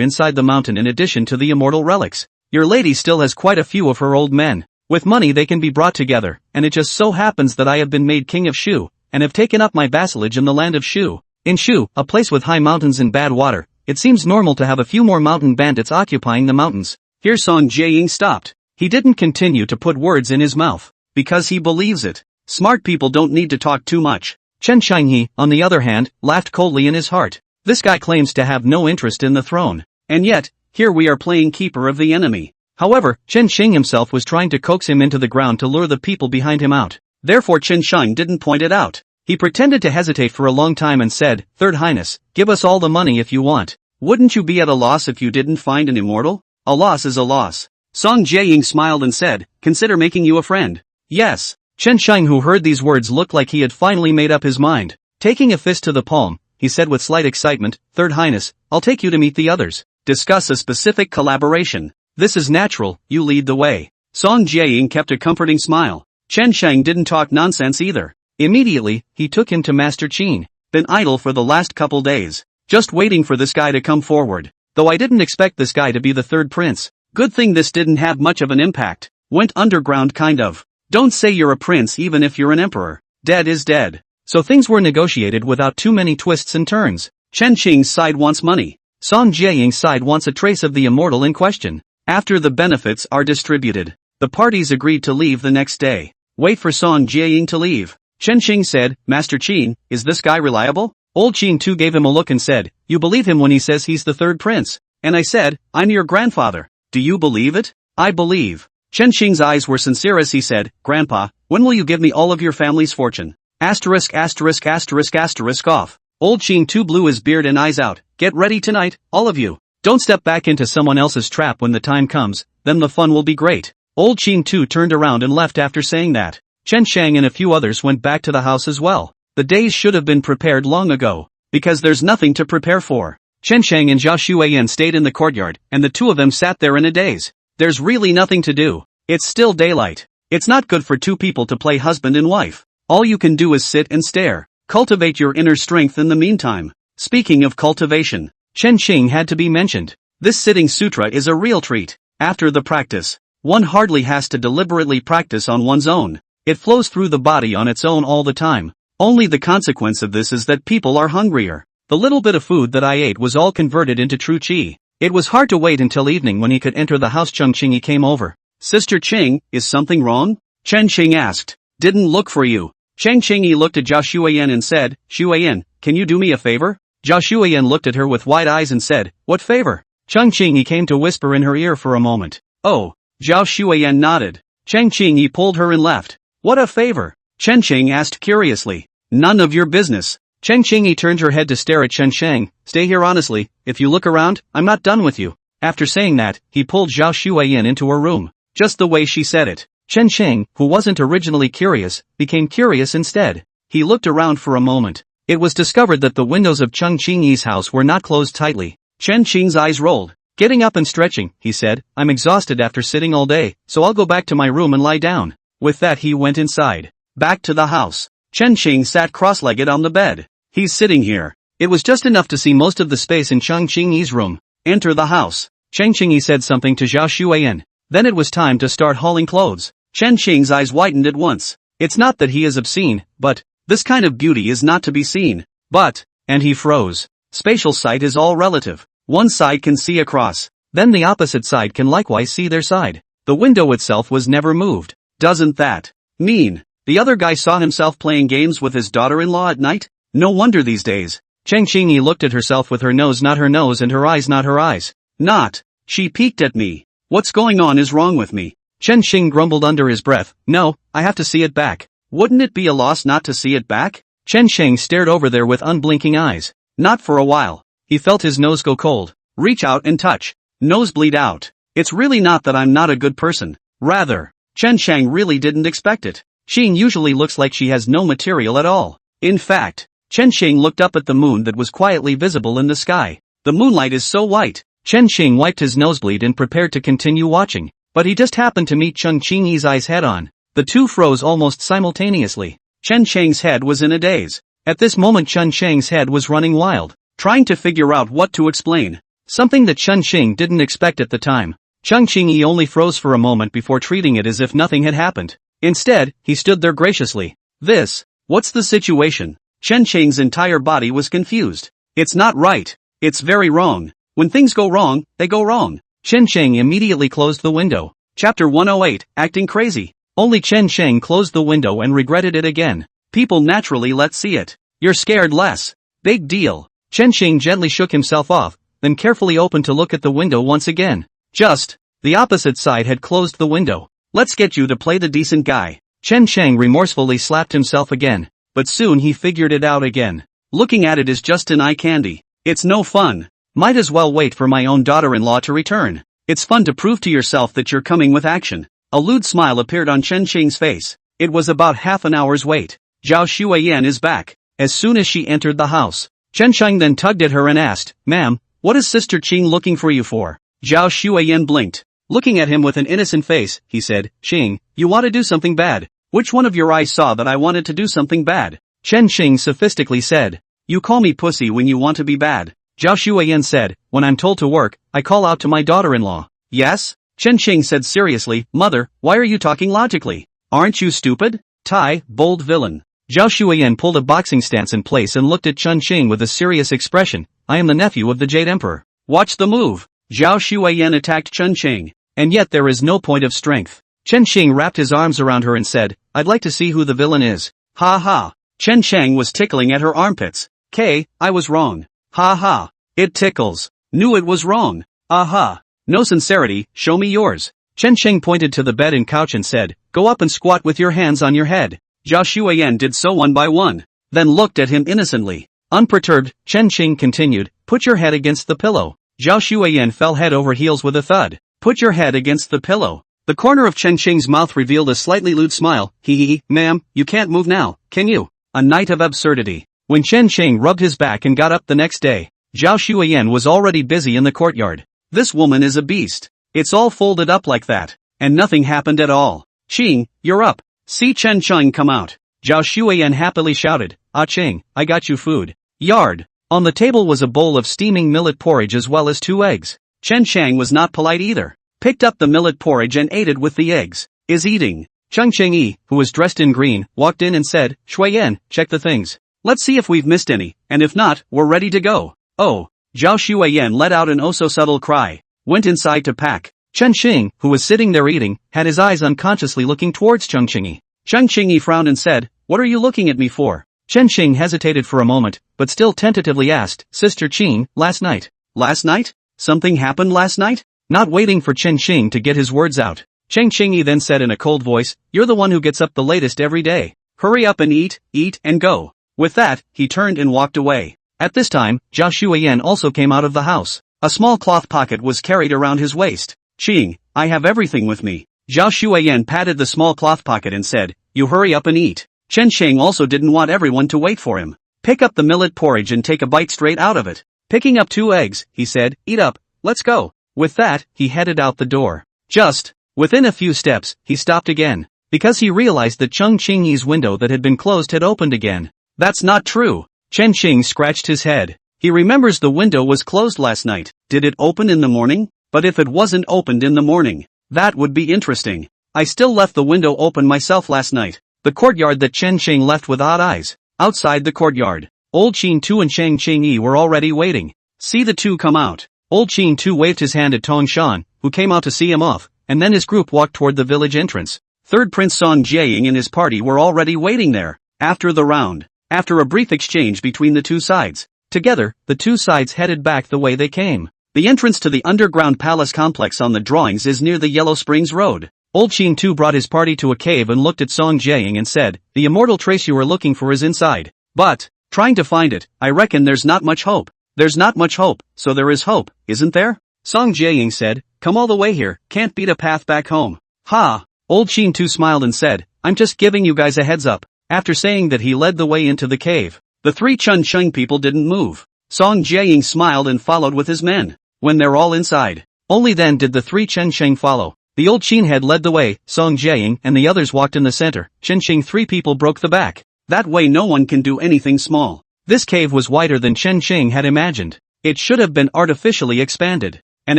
inside the mountain in addition to the immortal relics. Your lady still has quite a few of her old men. With money they can be brought together, and it just so happens that I have been made king of Shu, and have taken up my vassalage in the land of Shu. In Shu, a place with high mountains and bad water, it seems normal to have a few more mountain bandits occupying the mountains." Here Song Jiang stopped. He didn't continue to put words in his mouth, because he believes it. Smart people don't need to talk too much. Chen Changhe, on the other hand, laughed coldly in his heart. This guy claims to have no interest in the throne. And yet, here we are playing keeper of the enemy. However, Chen Xing himself was trying to coax him into the ground to lure the people behind him out. Therefore Chen Sheng didn't point it out. He pretended to hesitate for a long time and said, "Third Highness, give us all the money if you want." Wouldn't you be at a loss if you didn't find an immortal? A loss is a loss. Song Jiaying smiled and said, consider making you a friend. Yes. Chen Sheng, who heard these words, looked like he had finally made up his mind. Taking a fist to the palm, he said with slight excitement, Third Highness, I'll take you to meet the others. Discuss a specific collaboration. This is natural, you lead the way. Song Jiaying kept a comforting smile. Chen Sheng didn't talk nonsense either. Immediately, he took him to Master Qin. Been idle for the last couple days. Just waiting for this guy to come forward. Though I didn't expect this guy to be the third prince. Good thing this didn't have much of an impact. Went underground kind of. Don't say you're a prince even if you're an emperor. Dead is dead. So things were negotiated without too many twists and turns. Chen Qing's side wants money. Song Jiaying's side wants a trace of the immortal in question. After the benefits are distributed, the parties agreed to leave the next day. Wait for Song Jiaying to leave. Chen Qing said, Master Qin, is this guy reliable? Old Qin too gave him a look and said, you believe him when he says he's the third prince? And I said, I'm your grandfather. Do you believe it? I believe. Chen Qing's eyes were sincere as he said, Grandpa, when will you give me all of your family's fortune? Asterisk asterisk asterisk asterisk off. Old Qin too blew his beard and eyes out. Get ready tonight, all of you. Don't step back into someone else's trap when the time comes, then the fun will be great. Old Qin too turned around and left after saying that. Chen Sheng and a few others went back to the house as well. The days should have been prepared long ago. Because there's nothing to prepare for. Chen Sheng and Zhao Xueyan stayed in the courtyard, and the two of them sat there in a daze. There's really nothing to do. It's still daylight. It's not good for two people to play husband and wife. All you can do is sit and stare. Cultivate your inner strength in the meantime. Speaking of cultivation, Chen Qing had to be mentioned. This sitting sutra is a real treat. After the practice, one hardly has to deliberately practice on one's own. It flows through the body on its own all the time. Only the consequence of this is that people are hungrier. The little bit of food that I ate was all converted into true qi. It was hard to wait until evening when he could enter the house. Cheng Qing came over. Sister Qing, is something wrong? Chen Qing asked. Didn't look for you. Cheng Qing looked at Zhao Xueyan and said, Xueyan, can you do me a favor? Zhao Xueyan looked at her with wide eyes and said, what favor? Cheng Qing came to whisper in her ear for a moment. Oh. Zhao Xueyan nodded. Cheng Qing pulled her and left. What a favor? Chen Qing asked curiously. None of your business. Cheng Qing turned her head to stare at Chen Sheng. Stay here honestly, if you look around, I'm not done with you. After saying that, he pulled Zhao Xueyan into her room. Just the way she said it. Chen Sheng, who wasn't originally curious, became curious instead. He looked around for a moment. It was discovered that the windows of Cheng Qing's house were not closed tightly. Chen Qing's eyes rolled. Getting up and stretching, he said, I'm exhausted after sitting all day, so I'll go back to my room and lie down. With that he went inside. Back to the house. Chen Qing sat cross-legged on the bed. He's sitting here. It was just enough to see most of the space in Cheng Qing's room. Enter the house. Cheng Qing said something to Zhao Xueyan. Then it was time to start hauling clothes. Chen Qing's eyes widened at once. It's not that he is obscene, but, this kind of beauty is not to be seen. But, and he froze. Spatial sight is all relative. One side can see across. Then the opposite side can likewise see their side. The window itself was never moved. Doesn't that mean the other guy saw himself playing games with his daughter-in-law at night? No wonder these days. Cheng Qing looked at herself with her nose not her nose and her eyes not her eyes. Not. She peeked at me. What's going on is wrong with me. Chen Qing grumbled under his breath. No, I have to see it back. Wouldn't it be a loss not to see it back? Chen Qing stared over there with unblinking eyes. Not for a while. He felt his nose go cold. Reach out and touch. Nose bleed out. It's really not that I'm not a good person. Rather, Chen Shang really didn't expect it. Qing usually looks like she has no material at all. In fact, Chen Qing looked up at the moon that was quietly visible in the sky. The moonlight is so white. Chen Qing wiped his nosebleed and prepared to continue watching. But he just happened to meet Cheng Qing's eyes head-on. The two froze almost simultaneously. Chen Sheng's head was in a daze. At this moment Chen Sheng's head was running wild, trying to figure out what to explain. Something that Chen Qing didn't expect at the time. Cheng Qing only froze for a moment before treating it as if nothing had happened. Instead, he stood there graciously. What's the situation? Chen Qing's entire body was confused. It's not right. It's very wrong. When things go wrong, they go wrong. Chen Qing immediately closed the window. Chapter 108, Acting Crazy. Only Chen Qing closed the window and regretted it again. People naturally let see it. You're scared less. Big deal. Chen Qing gently shook himself off, then carefully opened to look at the window once again. The opposite side had closed the window. Let's get you to play the decent guy. Chen Qing remorsefully slapped himself again. But soon he figured it out again. Looking at it is just an eye candy. It's no fun. Might as well wait for my own daughter-in-law to return. It's fun to prove to yourself that you're coming with action. A lewd smile appeared on Chen Qing's face. It was about half an hour's wait. Zhao Xueyan is back. As soon as she entered the house, Chen Qing then tugged at her and asked, "Ma'am, what is Sister Qing looking for you for?" Zhao Xueyan blinked. Looking at him with an innocent face, he said, "Qing, you want to do something bad? Which one of your eyes saw that I wanted to do something bad?" Chen Qing sophistically said, "You call me pussy when you want to be bad." Zhao Xueyan said, "When I'm told to work, I call out to my daughter-in-law." "Yes?" Chen Qing said seriously, "Mother, why are you talking logically? Aren't you stupid? Tai, bold villain." Zhao Xueyan pulled a boxing stance in place and looked at Chen Qing with a serious expression. "I am the nephew of the Jade Emperor. Watch the move." Zhao Xueyan attacked Chen Qing. "And yet there is no point of strength." Chen Qing wrapped his arms around her and said, "I'd like to see who the villain is." "Ha ha." Chen Qing was tickling at her armpits. I was wrong. Ha ha. It tickles. Knew it was wrong. Aha. No sincerity, show me yours. Chen Qing pointed to the bed and couch and said, "Go up and squat with your hands on your head." Zhao Xueyan did so one by one, then looked at him innocently. Unperturbed, Chen Qing continued, "Put your head against the pillow." Zhao Xueyan fell head over heels with a thud. "Put your head against the pillow." The corner of Chen Qing's mouth revealed a slightly lewd smile. Hee, "Ma'am, you can't move now, can you?" A night of absurdity. When Chen Qing rubbed his back and got up the next day, Zhao Xueyan was already busy in the courtyard. This woman is a beast. It's all folded up like that, and nothing happened at all. "Qing, you're up. See Chen Qing come out." Zhao Xueyan happily shouted, "Ah Qing, I got you food." Yard. On the table was a bowl of steaming millet porridge as well as 2 eggs. Chen Qing was not polite either. Picked up the millet porridge and ate it with the eggs. Is eating. Cheng Qingyi, who was dressed in green, walked in and said, "Xueyan, check the things. Let's see if we've missed any, and if not, we're ready to go." "Oh." Zhao Xueyan let out an oh-so-subtle cry. Went inside to pack. Chen Qing, who was sitting there eating, had his eyes unconsciously looking towards Cheng Qingyi. Cheng Qingyi frowned and said, "What are you looking at me for?" Chen Qing hesitated for a moment, but still tentatively asked, "Sister Qing, last night." "Last night? Something happened last night?" Not waiting for Chen Qing to get his words out, Cheng Qingyi then said in a cold voice, "You're the one who gets up the latest every day. Hurry up and eat, and go." With that, he turned and walked away. At this time, Zhao Xueyan also came out of the house. A small cloth pocket was carried around his waist. "Qing, I have everything with me." Zhao Xueyan patted the small cloth pocket and said, "You hurry up and eat." Chen Qing also didn't want everyone to wait for him. "Pick up the millet porridge and take a bite straight out of it." Picking up 2 eggs, he said, "Eat up, let's go." With that, he headed out the door. Just within a few steps, he stopped again, because he realized that Cheng Qingyi's window that had been closed had opened again. "That's not true." Chen Qing scratched his head. He remembers the window was closed last night. Did it open in the morning? But if it wasn't opened in the morning, that would be interesting. I still left the window open myself last night. The courtyard that Chen Qing left with odd eyes. Outside the courtyard, Old Qin Tu and Cheng Qingyi were already waiting. See the two come out. Old Qin Tu waved his hand at Tong Shan, who came out to see him off, and then his group walked toward the village entrance. Third Prince Song Jiaying and his party were already waiting there. After the round, after a brief exchange between the two sides, together, the two sides headed back the way they came. The entrance to the underground palace complex on the drawings is near the Yellow Springs Road. Old Qin Tu brought his party to a cave and looked at Song Jiaying and said, "The immortal trace you are looking for is inside. But, trying to find it, I reckon there's not much hope." "There's not much hope, so there is hope, isn't there?" Song Jiaying said, "Come all the way here, can't beat a path back home." "Ha!" Old Qin Tu smiled and said, "I'm just giving you guys a heads up." After saying that, he led the way into the cave. The 3 Chun Sheng people didn't move. Song Jiaying smiled and followed with his men. When they're all inside, only then did the 3 Chen Sheng follow. The old Qin head led the way, Song Jiaying and the others walked in the center. Chen Sheng 3 people broke the back. That way no one can do anything small. This cave was wider than Chen Sheng had imagined. It should have been artificially expanded. And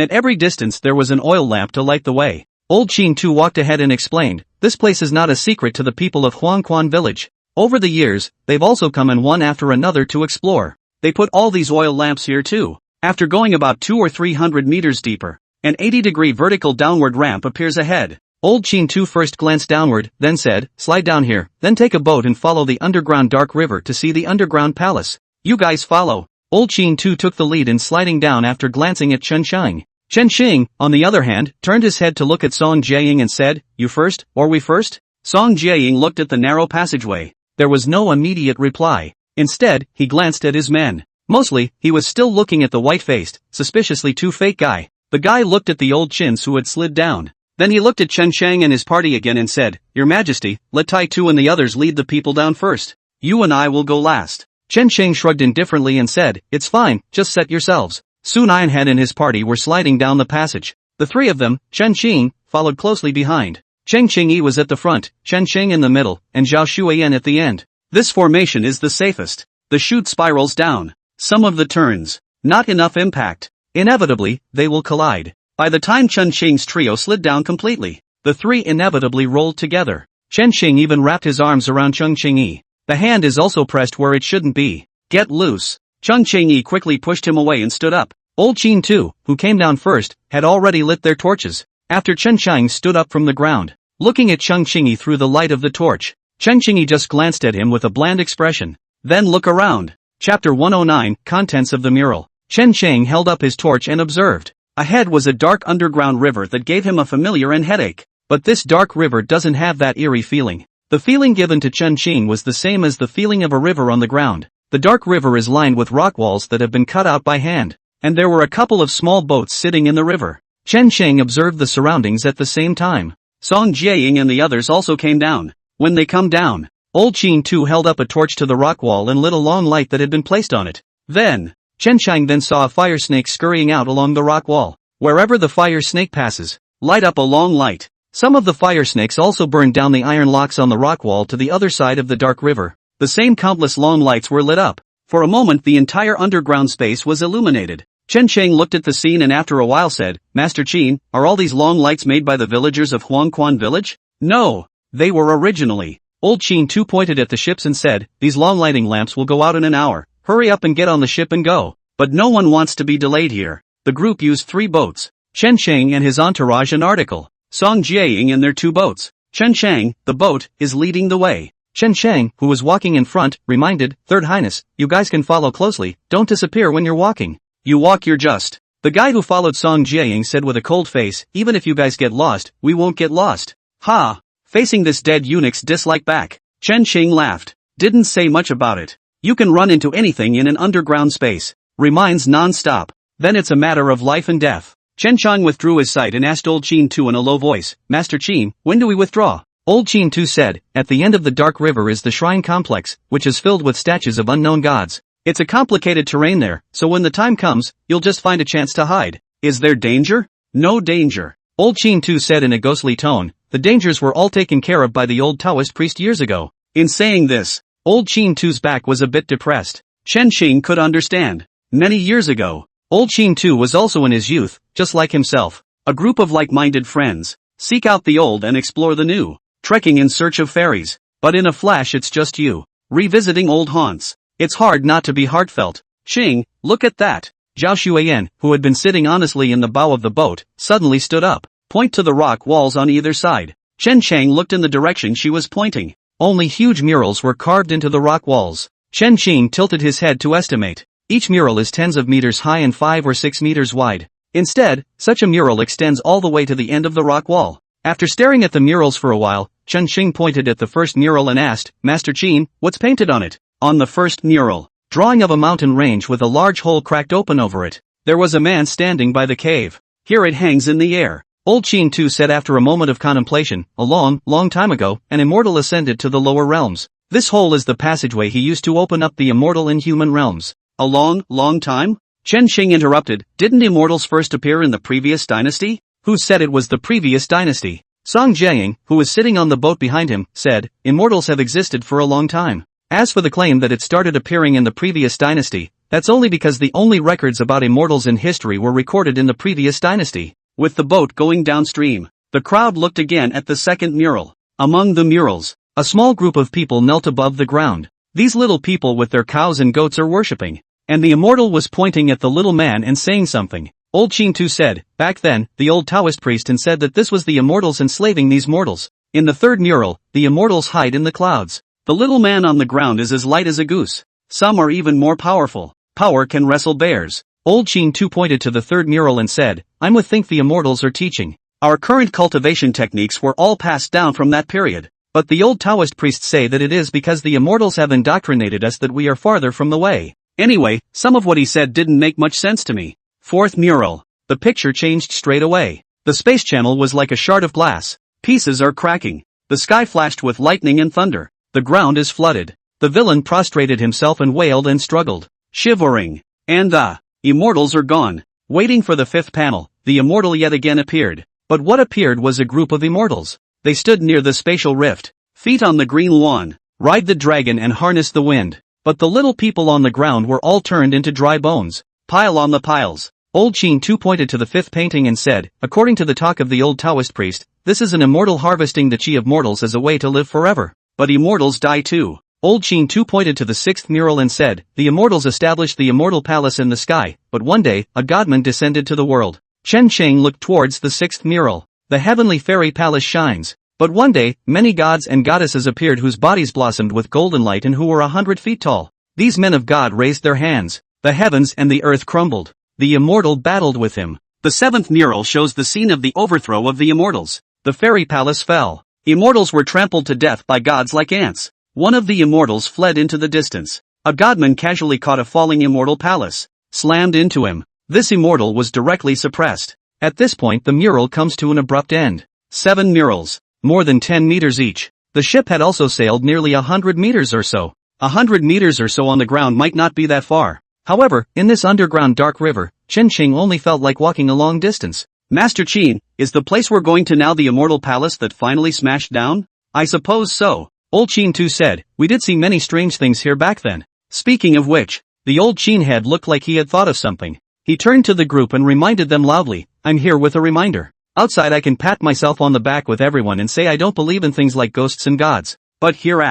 at every distance there was an oil lamp to light the way. Old Qin Tu walked ahead and explained, "This place is not a secret to the people of Huangquan village. Over the years, they've also come in one after another to explore. They put all these oil lamps here too." After going about 200 or 300 meters deeper, an 80-degree vertical downward ramp appears ahead. Old Qin Tu first glanced downward, then said, "Slide down here, then take a boat and follow the underground dark river to see the underground palace. You guys follow." Old Qin Tu took the lead in sliding down after glancing at Chen Sheng. Chen Sheng, on the other hand, turned his head to look at Song Jiaying and said, "You first, or we first?" Song Jiaying looked at the narrow passageway. There was no immediate reply. Instead, he glanced at his men. Mostly, he was still looking at the white-faced, suspiciously too-fake guy. The guy looked at the old chins who had slid down. Then he looked at Chen Shang and his party again and said, "Your Majesty, let Tai Tu and the others lead the people down first. You and I will go last." Chen Shang shrugged indifferently and said, "It's fine, just set yourselves." Soon Ironhead and his party were sliding down the passage. The three of them, Chen Qing, followed closely behind. Cheng Qingyi was at the front, Chen Sheng in the middle, and Zhao Shuiyan at the end. This formation is the safest. The chute spirals down. Some of the turns. Not enough impact. Inevitably, they will collide. By the time Chen Qing's trio slid down completely, the three inevitably rolled together. Chen Qing even wrapped his arms around Cheng Qingyi. The hand is also pressed where it shouldn't be. Get loose. Cheng Qingyi quickly pushed him away and stood up. Old Qin too, who came down first, had already lit their torches. After Chen Qing stood up from the ground, looking at Cheng Qingyi through the light of the torch, Cheng Qingyi just glanced at him with a bland expression. Then look around. Chapter 109, Contents of the Mural. Chen Qing held up his torch and observed. Ahead was a dark underground river that gave him a familiar headache. But this dark river doesn't have that eerie feeling. The feeling given to Chen Qing was the same as the feeling of a river on the ground. The dark river is lined with rock walls that have been cut out by hand. And there were a couple of small boats sitting in the river. Chen Qing observed the surroundings at the same time. Song Jiaying and the others also came down. When they come down, Old Qin too held up a torch to the rock wall and lit a long light that had been placed on it. Then, Chen Qing then saw a fire snake scurrying out along the rock wall. Wherever the fire snake passes, light up a long light. Some of the fire snakes also burned down the iron locks on the rock wall to the other side of the dark river. The same countless long lights were lit up. For a moment the entire underground space was illuminated. Chen Qing looked at the scene and after a while said, "Master Qin, are all these long lights made by the villagers of Huangquan village?" "No. They were originally." Old Qin too pointed at the ships and said, "These long lighting lamps will go out in an hour. Hurry up and get on the ship and go." But no one wants to be delayed here. The group used 3 boats. Chen Qing and his entourage an article. Song Jiaying and their 2 boats. Chen Shang, the boat, is leading the way. Chen Shang, who was walking in front, reminded, "Third Highness, you guys can follow closely, don't disappear when you're walking. You walk you're just." The guy who followed Song Jiaying said with a cold face, "Even if you guys get lost, we won't get lost." Ha! Facing this dead eunuch's dislike back, Chen Qing laughed. Didn't say much about it. You can run into anything in an underground space. Reminds non-stop. Then it's a matter of life and death. Chen Chang withdrew his sight and asked Old Qin Tu in a low voice, "Master Qin, when do we withdraw?" Old Qin Tu said, "At the end of the dark river is the shrine complex, which is filled with statues of unknown gods. It's a complicated terrain there, so when the time comes, you'll just find a chance to hide." "Is there danger?" "No danger." Old Qin Tu said in a ghostly tone, "The dangers were all taken care of by the old Taoist priest years ago." In saying this, Old Qin Tu's back was a bit depressed. Chen Qing could understand. Many years ago, Old Qin Tu was also in his youth, just like himself. A group of like-minded friends. Seek out the old and explore the new. Trekking in search of fairies. But in a flash it's just you. Revisiting old haunts. It's hard not to be heartfelt. "Qing, look at that." Zhao Shuiyan, who had been sitting honestly in the bow of the boat, suddenly stood up. "Point to the rock walls on either side." Chen Chang looked in the direction she was pointing. Only huge murals were carved into the rock walls. Chen Qing tilted his head to estimate. Each mural is tens of meters high and 5 or 6 meters wide. Instead, such a mural extends all the way to the end of the rock wall. After staring at the murals for a while, Chen Qing pointed at the first mural and asked, "Master Qin, what's painted on it?" On the first mural, drawing of a mountain range with a large hole cracked open over it, there was a man standing by the cave. "Here it hangs in the air." Old Qin Tu said after a moment of contemplation, "A long, long time ago, an immortal ascended to the lower realms. This hole is the passageway he used to open up the immortal and human realms." "A long, long time?" Chen Qing interrupted, "Didn't immortals first appear in the previous dynasty?" "Who said it was the previous dynasty?" Song Jiaying, who was sitting on the boat behind him, said, "Immortals have existed for a long time. As for the claim that it started appearing in the previous dynasty, that's only because the only records about immortals in history were recorded in the previous dynasty." With the boat going downstream, the crowd looked again at the second mural. Among the murals, a small group of people knelt above the ground. These little people with their cows and goats are worshipping. And the immortal was pointing at the little man and saying something. Old Qin Tu said, "Back then, the old Taoist priest and said that this was the immortals enslaving these mortals." In the third mural, the immortals hide in the clouds. The little man on the ground is as light as a goose. Some are even more powerful. Power can wrestle bears. Old Qin Tu pointed to the third mural and said, "I would think the immortals are teaching. Our current cultivation techniques were all passed down from that period. But the old Taoist priests say that it is because the immortals have indoctrinated us that we are farther from the way. Anyway, some of what he said didn't make much sense to me. Fourth mural. The picture changed straight away. The space channel was like a shard of glass. Pieces are cracking. The sky flashed with lightning and thunder. The ground is flooded. The villain prostrated himself and wailed and struggled, shivering. And the immortals are gone. Waiting for the fifth panel, the immortal yet again appeared. But what appeared was a group of immortals. They stood near the spatial rift. Feet on the green lawn. Ride the dragon and harness the wind. But the little people on the ground were all turned into dry bones. Pile on the piles. Old Chin 2 pointed to the fifth painting and said, according to the talk of the old Taoist priest, this is an immortal harvesting the chi of mortals as a way to live forever. But immortals die too. Old Chin 2 pointed to the sixth mural and said, the immortals established the immortal palace in the sky, but one day, a godman descended to the world. Chen Cheng looked towards the sixth mural. The heavenly fairy palace shines. But one day, many gods and goddesses appeared whose bodies blossomed with golden light and who were 100 feet tall. These men of God raised their hands. The heavens and the earth crumbled. The immortal battled with him. The seventh mural shows the scene of the overthrow of the immortals. The fairy palace fell. Immortals were trampled to death by gods like ants. One of the immortals fled into the distance. A godman casually caught a falling immortal palace. Slammed into him. This immortal was directly suppressed. At this point the mural comes to an abrupt end. 7 murals. More than 10 meters each. The ship had also sailed nearly 100 meters or so. 100 meters or so on the ground might not be that far. However, in this underground dark river, Chen Ching only felt like walking a long distance. Master Qin, is the place we're going to now the immortal palace that finally smashed down? I suppose so. Old Qin too said, we did see many strange things here back then. Speaking of which, the old Qin head looked like he had thought of something. He turned to the group and reminded them loudly, I'm here with a reminder. Outside I can pat myself on the back with everyone and say I don't believe in things like ghosts and gods. But here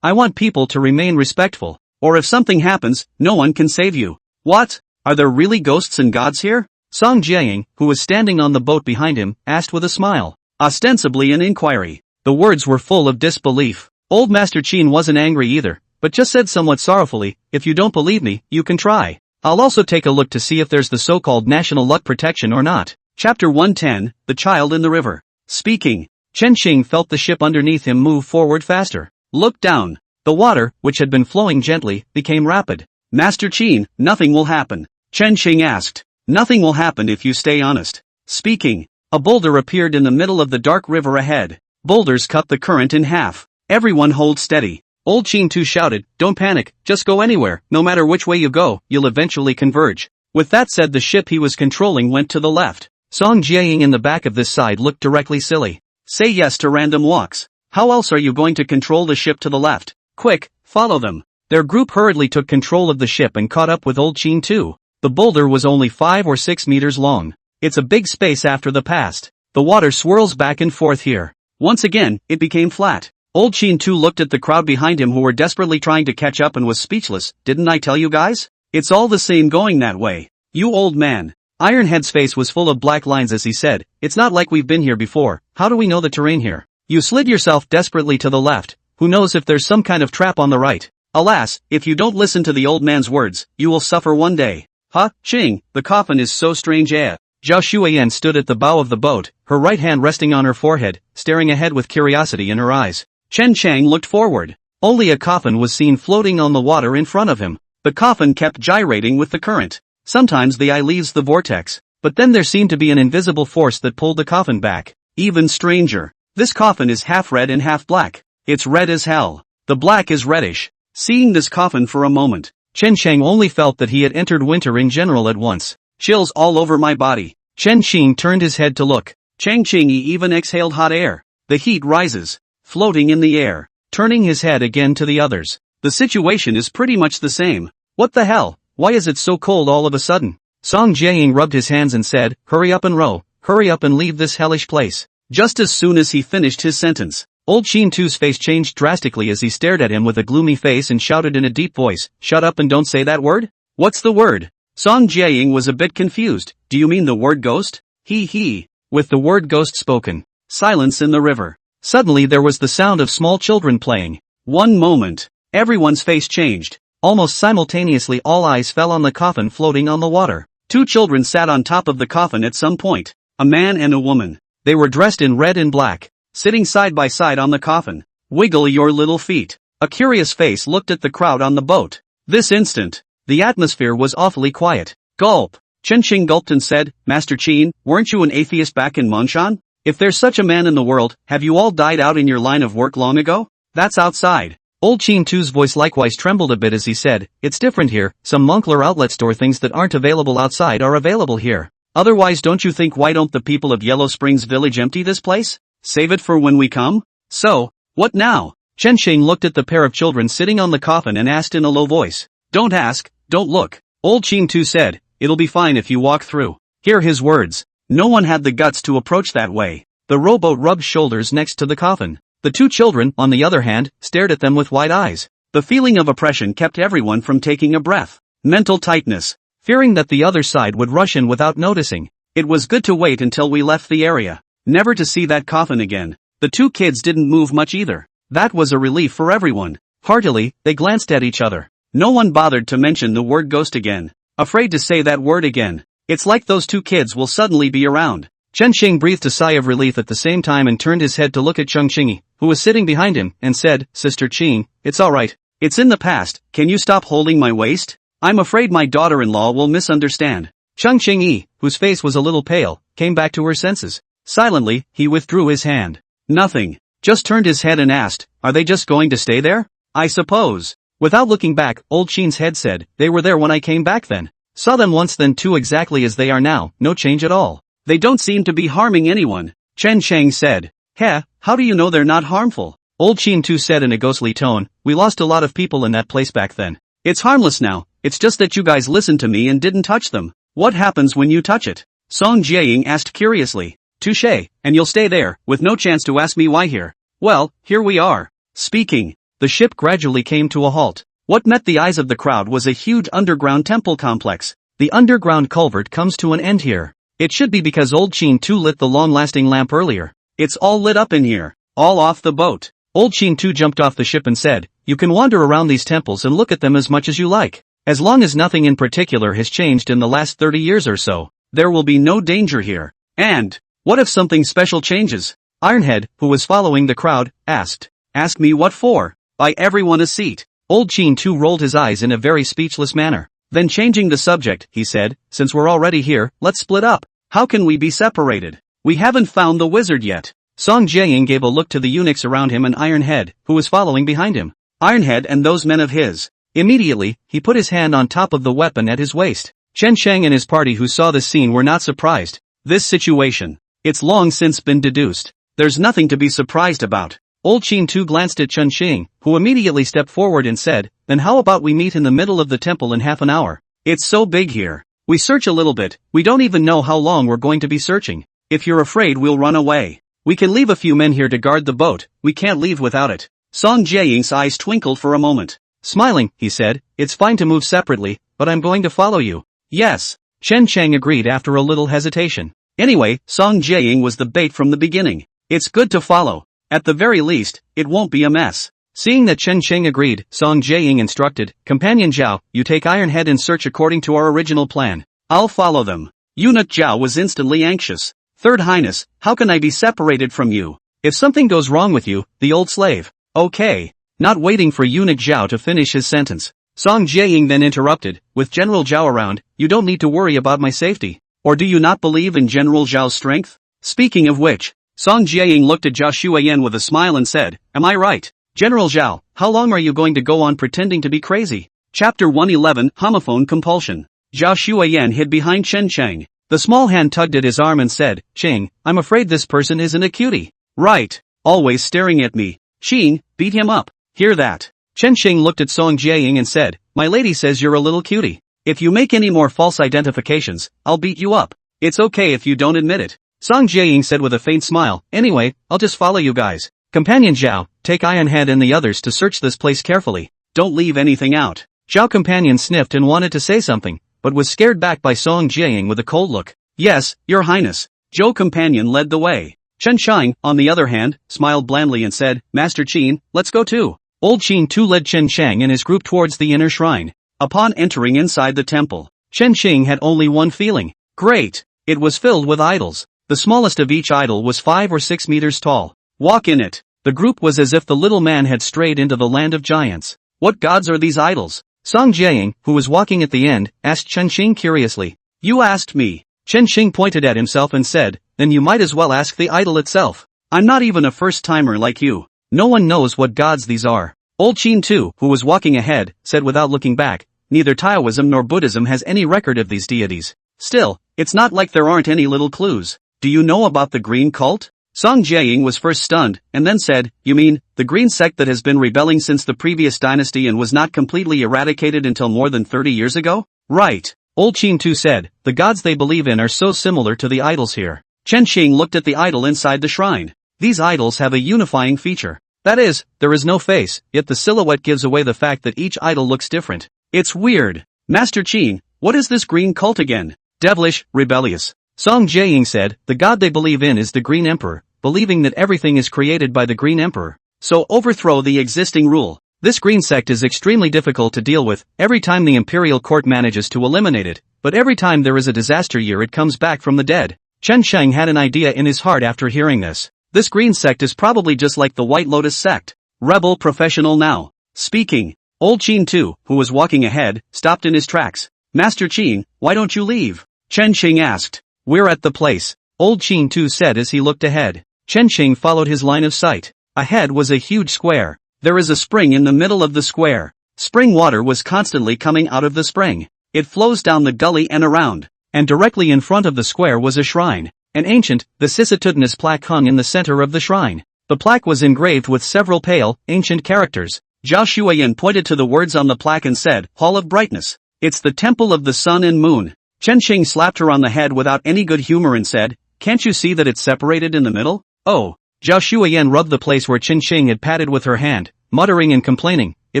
I want people to remain respectful. Or if something happens, no one can save you. What? Are there really ghosts and gods here? Song Jiaying, who was standing on the boat behind him, asked with a smile. Ostensibly an inquiry. The words were full of disbelief. Old Master Qin wasn't angry either, but just said somewhat sorrowfully, if you don't believe me, you can try. I'll also take a look to see if there's the so-called national luck protection or not. Chapter 110, The Child in the River. Speaking. Chen Xing felt the ship underneath him move forward faster. Looked down. The water, which had been flowing gently, became rapid. Master Qin, nothing will happen. Chen Xing asked. Nothing will happen if you stay honest. Speaking. A boulder appeared in the middle of the dark river ahead. Boulders cut the current in half. Everyone hold steady. Old Qin Tu shouted, don't panic, just go anywhere, no matter which way you go, you'll eventually converge. With that said the ship he was controlling went to the left. Song Jiaying in the back of this side looked directly silly. Say yes to random walks. How else are you going to control the ship to the left? Quick, follow them. Their group hurriedly took control of the ship and caught up with Old Qin Tu. The boulder was only 5 or 6 meters long. It's a big space after the past. The water swirls back and forth here. Once again, it became flat. Old Qin Tu looked at the crowd behind him who were desperately trying to catch up and was speechless. Didn't I tell you guys? It's all the same going that way. You old man. Ironhead's face was full of black lines as he said, it's not like we've been here before, how do we know the terrain here? You slid yourself desperately to the left, who knows if there's some kind of trap on the right. Alas, if you don't listen to the old man's words, you will suffer one day. Huh, Ching, the coffin is so strange Zhao Shuiyan stood at the bow of the boat, her right hand resting on her forehead, staring ahead with curiosity in her eyes. Chen Chang looked forward. Only a coffin was seen floating on the water in front of him. The coffin kept gyrating with the current. Sometimes the eye leaves the vortex, but then there seemed to be an invisible force that pulled the coffin back. Even stranger. This coffin is half red and half black. It's red as hell. The black is reddish. Seeing this coffin for a moment, Chen Chang only felt that he had entered winter in general at once. Chills all over my body. Chen Qing turned his head to look. Chang Qing even exhaled hot air. The heat rises, floating in the air, turning his head again to the others. The situation is pretty much the same. What the hell? Why is it so cold all of a sudden? Song Jiaying rubbed his hands and said, hurry up and row, hurry up and leave this hellish place. Just as soon as he finished his sentence, Old Qin Tu's face changed drastically as he stared at him with a gloomy face and shouted in a deep voice, shut up and don't say that word? What's the word? Song Jiaying was a bit confused. Do you mean the word ghost? He. With the word ghost spoken. Silence in the river. Suddenly there was the sound of small children playing. One moment. Everyone's face changed. Almost simultaneously all eyes fell on the coffin floating on the water. 2 children sat on top of the coffin at some point. A man and a woman. They were dressed in red and black. Sitting side by side on the coffin. Wiggle your little feet. A curious face looked at the crowd on the boat. This instant, The atmosphere was awfully quiet. Gulp. Chen Qing gulped and said, Master Qin, weren't you an atheist back in Monshan? If there's such a man in the world, have you all died out in your line of work long ago? That's outside. Old Qin Tu's voice likewise trembled a bit as he said, it's different here, some Moncler outlet store things that aren't available outside are available here. Otherwise don't you think why don't the people of Yellow Springs Village empty this place? Save it for when we come? So, what now? Chen Qing looked at the pair of children sitting on the coffin and asked in a low voice. Don't ask, don't look. Old Qin Tu said, it'll be fine if you walk through. Hear his words. No one had the guts to approach that way. The rowboat rubbed shoulders next to the coffin. The two children, on the other hand, stared at them with wide eyes. The feeling of oppression kept everyone from taking a breath. Mental tightness. Fearing that the other side would rush in without noticing. It was good to wait until we left the area. Never to see that coffin again. The two kids didn't move much either. That was a relief for everyone. Heartily, they glanced at each other. No one bothered to mention the word ghost again. Afraid to say that word again. It's like those two kids will suddenly be around. Chen Qing breathed a sigh of relief at the same time and turned his head to look at Cheng Qingyi, who was sitting behind him, and said, Sister Qing, it's alright. It's in the past, can you stop holding my waist? I'm afraid my daughter-in-law will misunderstand. Cheng Qingyi, whose face was a little pale, came back to her senses. Silently, he withdrew his hand. Nothing. Just turned his head and asked, are they just going to stay there? I suppose. Without looking back, Old Qin's head said, they were there when I came back then. Saw them once then too exactly as they are now, no change at all. They don't seem to be harming anyone, Chen Chang said. Heh, how do you know they're not harmful? Old Qin Tu said in a ghostly tone, we lost a lot of people in that place back then. It's harmless now, it's just that you guys listened to me and didn't touch them. What happens when you touch it? Song Jiaying asked curiously. Touché, and you'll stay there, with no chance to ask me why here. Well, here we are. Speaking. The ship gradually came to a halt. What met the eyes of the crowd was a huge underground temple complex. The underground culvert comes to an end here. It should be because Old Qin Tu lit the long-lasting lamp earlier. It's all lit up in here. All off the boat. Old Qin Tu jumped off the ship and said, you can wander around these temples and look at them as much as you like. As long as nothing in particular has changed in the last 30 years or so, there will be no danger here. And, what if something special changes? Ironhead, who was following the crowd, asked. Ask me what for? Buy everyone a seat. Old Qin Tu rolled his eyes in a very speechless manner. Then changing the subject, he said, since we're already here, let's split up. How can we be separated? We haven't found the wizard yet. Song Jiaying gave a look to the eunuchs around him and Ironhead, who was following behind him. Ironhead and those men of his. Immediately, he put his hand on top of the weapon at his waist. Chen Sheng and his party who saw this scene were not surprised. This situation. It's long since been deduced. There's nothing to be surprised about. Old Qin Tu glanced at Chen Xing, who immediately stepped forward and said, then how about we meet in the middle of the temple in half an hour? It's so big here. We search a little bit, we don't even know how long we're going to be searching. If you're afraid we'll run away. We can leave a few men here to guard the boat, we can't leave without it. Song Jiaying's eyes twinkled for a moment. Smiling, he said, it's fine to move separately, but I'm going to follow you. Yes. Chen Cheng agreed after a little hesitation. Anyway, Song Jiaying was the bait from the beginning. It's good to follow. At the very least, it won't be a mess. Seeing that Chen Cheng agreed, Song Jiaying instructed, Companion Zhao, you take Ironhead and search according to our original plan. I'll follow them. Eunuch Zhao was instantly anxious. Third Highness, how can I be separated from you? If something goes wrong with you, the old slave. Okay. Not waiting for Eunuch Zhao to finish his sentence, Song Jiaying then interrupted, with General Zhao around, you don't need to worry about my safety. Or do you not believe in General Zhao's strength? Speaking of which, Song Jiaying looked at Zhao Shuayan with a smile and said, am I right? General Zhao, how long are you going to go on pretending to be crazy? Chapter 111, Homophone Compulsion. Zhao Shuayan hid behind Chen Cheng. The small hand tugged at his arm and said, Cheng, I'm afraid this person isn't a cutie. Right. Always staring at me. Cheng, beat him up. Hear that? Chen Cheng looked at Song Jiaying and said, my lady says you're a little cutie. If you make any more false identifications, I'll beat you up. It's okay if you don't admit it. Song Jiaying said with a faint smile, anyway, I'll just follow you guys. Companion Zhao, take Ironhead and the others to search this place carefully. Don't leave anything out. Zhao Companion sniffed and wanted to say something, but was scared back by Song Jiaying with a cold look. Yes, Your Highness. Zhou Companion led the way. Chen Shang, on the other hand, smiled blandly and said, Master Qin, let's go too. Old Qin Tu led Chen Shang and his group towards the inner shrine. Upon entering inside the temple, Chen Xing had only one feeling. Great! It was filled with idols. The smallest of each idol was 5 or 6 meters tall. Walk in it. The group was as if the little man had strayed into the land of giants. What gods are these idols? Song Jiaying, who was walking at the end, asked Chen Xing curiously. You asked me. Chen Xing pointed at himself and said, then you might as well ask the idol itself. I'm not even a first-timer like you. No one knows what gods these are. Old Qin too, who was walking ahead, said without looking back, neither Taoism nor Buddhism has any record of these deities. Still, it's not like there aren't any little clues. Do you know about the Green Cult? Song Jiaying was first stunned, and then said, you mean, the Green Sect that has been rebelling since the previous dynasty and was not completely eradicated until more than 30 years ago? Right. Old Qin too said, the gods they believe in are so similar to the idols here. Chen Xing looked at the idol inside the shrine. These idols have a unifying feature. That is, there is no face, yet the silhouette gives away the fact that each idol looks different. It's weird. Master Qin, what is this Green Cult again? Devilish, rebellious. Song Jiaying said, the god they believe in is the Green Emperor, believing that everything is created by the Green Emperor. So overthrow the existing rule. This green sect is extremely difficult to deal with, every time the imperial court manages to eliminate it, but every time there is a disaster year it comes back from the dead. Chen Sheng had an idea in his heart after hearing this. This green sect is probably just like the White Lotus sect. Rebel professional now. Speaking. Old Qin too, who was walking ahead, stopped in his tracks. Master Qin, why don't you leave? Chen Xing asked. We're at the place. Old Qin too said as he looked ahead. Chen Xing followed his line of sight. Ahead was a huge square. There is a spring in the middle of the square. Spring water was constantly coming out of the spring. It flows down the gully and around. And directly in front of the square was a shrine. An ancient, vicissitudinous plaque hung in the center of the shrine. The plaque was engraved with several pale, ancient characters. Zhao Shuiyan pointed to the words on the plaque and said, Hall of Brightness. It's the Temple of the Sun and Moon. Chen Xing slapped her on the head without any good humor and said, can't you see that it's separated in the middle? Oh. Zhao Shuiyan rubbed the place where Chen Xing had patted with her hand, muttering and complaining, it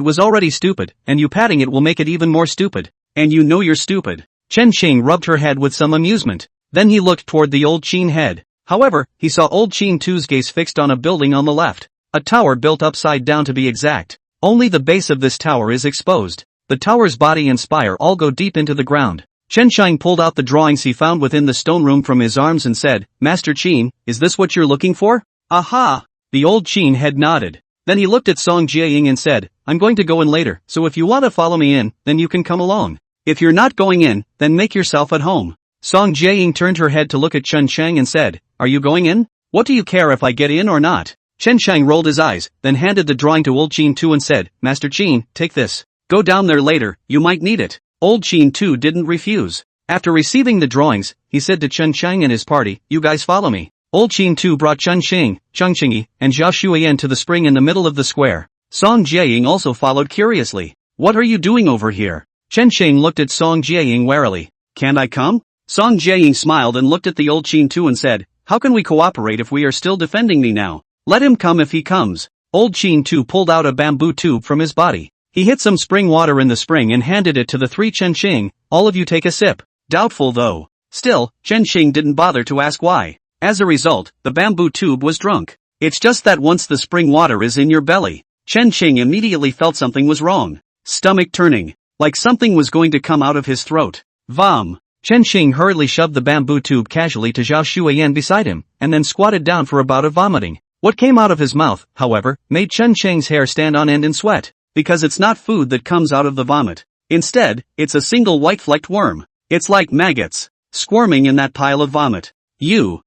was already stupid, and you patting it will make it even more stupid. And you know you're stupid. Chen Xing rubbed her head with some amusement. Then he looked toward the old Qin head. However, he saw old Qin too's gaze fixed on a building on the left. A tower built upside down to be exact. Only the base of this tower is exposed. The tower's body and spire all go deep into the ground. Chen Shang pulled out the drawings he found within the stone room from his arms and said, Master Qin, is this what you're looking for? Aha! The old Qin head nodded. Then he looked at Song Jiaying and said, I'm going to go in later, so if you want to follow me in, then you can come along. If you're not going in, then make yourself at home. Song Jiaying turned her head to look at Chen Shang and said, are you going in? What do you care if I get in or not? Chen Shang rolled his eyes, then handed the drawing to old Qin Tu and said, Master Qin, take this. Go down there later, you might need it. Old Qin Tu didn't refuse. After receiving the drawings, he said to Chen Shang and his party, you guys follow me. Old Qin Tu brought Chen Xing, Cheng Qingyi, and Zhao Shuiyan to the spring in the middle of the square. Song Jiaying also followed curiously. What are you doing over here? Chen Xing looked at Song Jiaying warily. Can't I come? Song Jiaying smiled and looked at the old Qin Tu and said, how can we cooperate if we are still defending me now? Let him come if he comes. Old Qin Tu pulled out a bamboo tube from his body. He hit some spring water in the spring and handed it to the three Chen Xing, all of you take a sip. Doubtful though. Still, Chen Xing didn't bother to ask why. As a result, the bamboo tube was drunk. It's just that once the spring water is in your belly, Chen Xing immediately felt something was wrong. Stomach turning. Like something was going to come out of his throat. Vom. Chen Xing hurriedly shoved the bamboo tube casually to Zhao Shuiyan beside him, and then squatted down for a bout of vomiting. What came out of his mouth, however, made Chen Xing's hair stand on end in sweat. Because it's not food that comes out of the vomit. Instead, it's a single white-flecked worm. It's like maggots, squirming in that pile of vomit. You.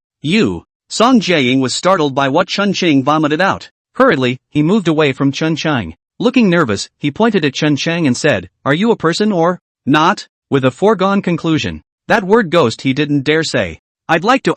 Song Jiaying was startled by what Chen Xing vomited out. Hurriedly, he moved away from Chen Chang. Looking nervous, he pointed at Chen Chang and said, are you a person or not? With a foregone conclusion. That word ghost he didn't dare say. I'd like to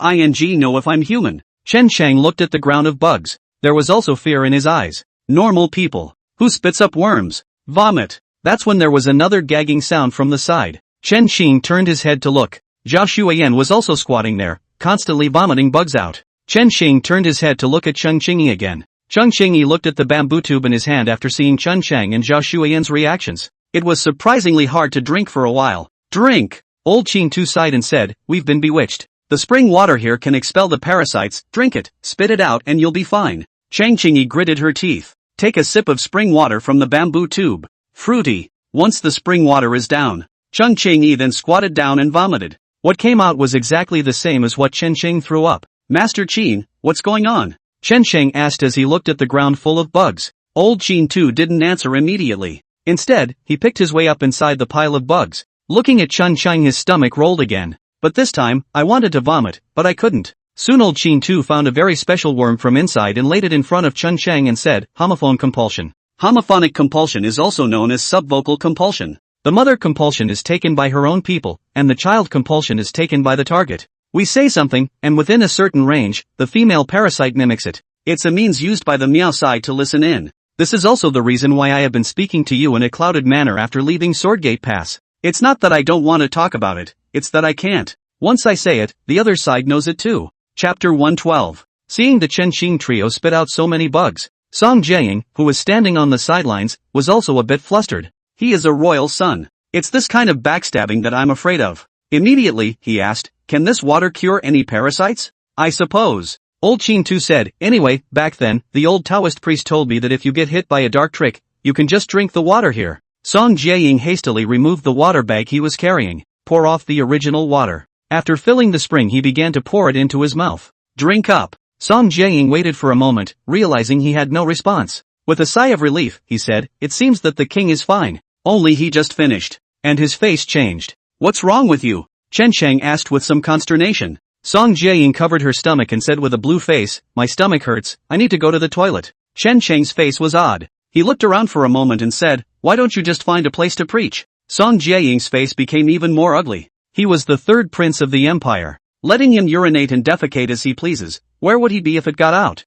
know if I'm human. Chen Chang looked at the ground of bugs. There was also fear in his eyes. Normal people. Who spits up worms? Vomit. That's when there was another gagging sound from the side. Chen Xing turned his head to look. Zhao Shuiyan was also squatting there, constantly vomiting bugs out. Chen Xing turned his head to look at Cheng Qingyi again. Cheng Qingyi looked at the bamboo tube in his hand after seeing Chen Chang and Zhao Shuiyan's reactions. It was surprisingly hard to drink for a while. Drink! Old Qin Tu sighed and said, we've been bewitched. The spring water here can expel the parasites, drink it, spit it out and you'll be fine. Cheng Qingyi gritted her teeth. Take a sip of spring water from the bamboo tube. Fruity. Once the spring water is down. Cheng Qingyi then squatted down and vomited. What came out was exactly the same as what Chen Xing threw up. Master Qin, what's going on? Chen Xing asked as he looked at the ground full of bugs. Old Qin Tu didn't answer immediately. Instead, he picked his way up inside the pile of bugs. Looking at Chun Chang, his stomach rolled again. But this time, I wanted to vomit, but I couldn't. Soon old Chin Tu found a very special worm from inside and laid it in front of Chun Chang and said, homophone compulsion. Homophonic compulsion is also known as subvocal compulsion. The mother compulsion is taken by her own people, and the child compulsion is taken by the target. We say something, and within a certain range, the female parasite mimics it. It's a means used by the meow side to listen in. This is also the reason why I have been speaking to you in a clouded manner after leaving Swordgate Pass. It's not that I don't want to talk about it, it's that I can't. Once I say it, the other side knows it too. Chapter 112. Seeing the Chen Xing trio spit out so many bugs, Song Jiaying, who was standing on the sidelines, was also a bit flustered. He is a royal son. It's this kind of backstabbing that I'm afraid of. Immediately, he asked, can this water cure any parasites? I suppose. Old Chin Tu said, anyway, back then, the old Taoist priest told me that if you get hit by a dark trick, you can just drink the water here. Song Jiaying hastily removed the water bag he was carrying. Pour off the original water. After filling the spring, he began to pour it into his mouth. Drink up. Song Jiaying waited for a moment, realizing he had no response. With a sigh of relief, he said, it seems that the king is fine. Only he just finished. And his face changed. What's wrong with you? Chen Chang asked with some consternation. Song Jiaying covered her stomach and said with a blue face, my stomach hurts, I need to go to the toilet. Chen Chang's face was odd. He looked around for a moment and said, why don't you just find a place to preach? Song Jiaying's face became even more ugly. He was the third prince of the empire. Letting him urinate and defecate as he pleases, where would he be if it got out?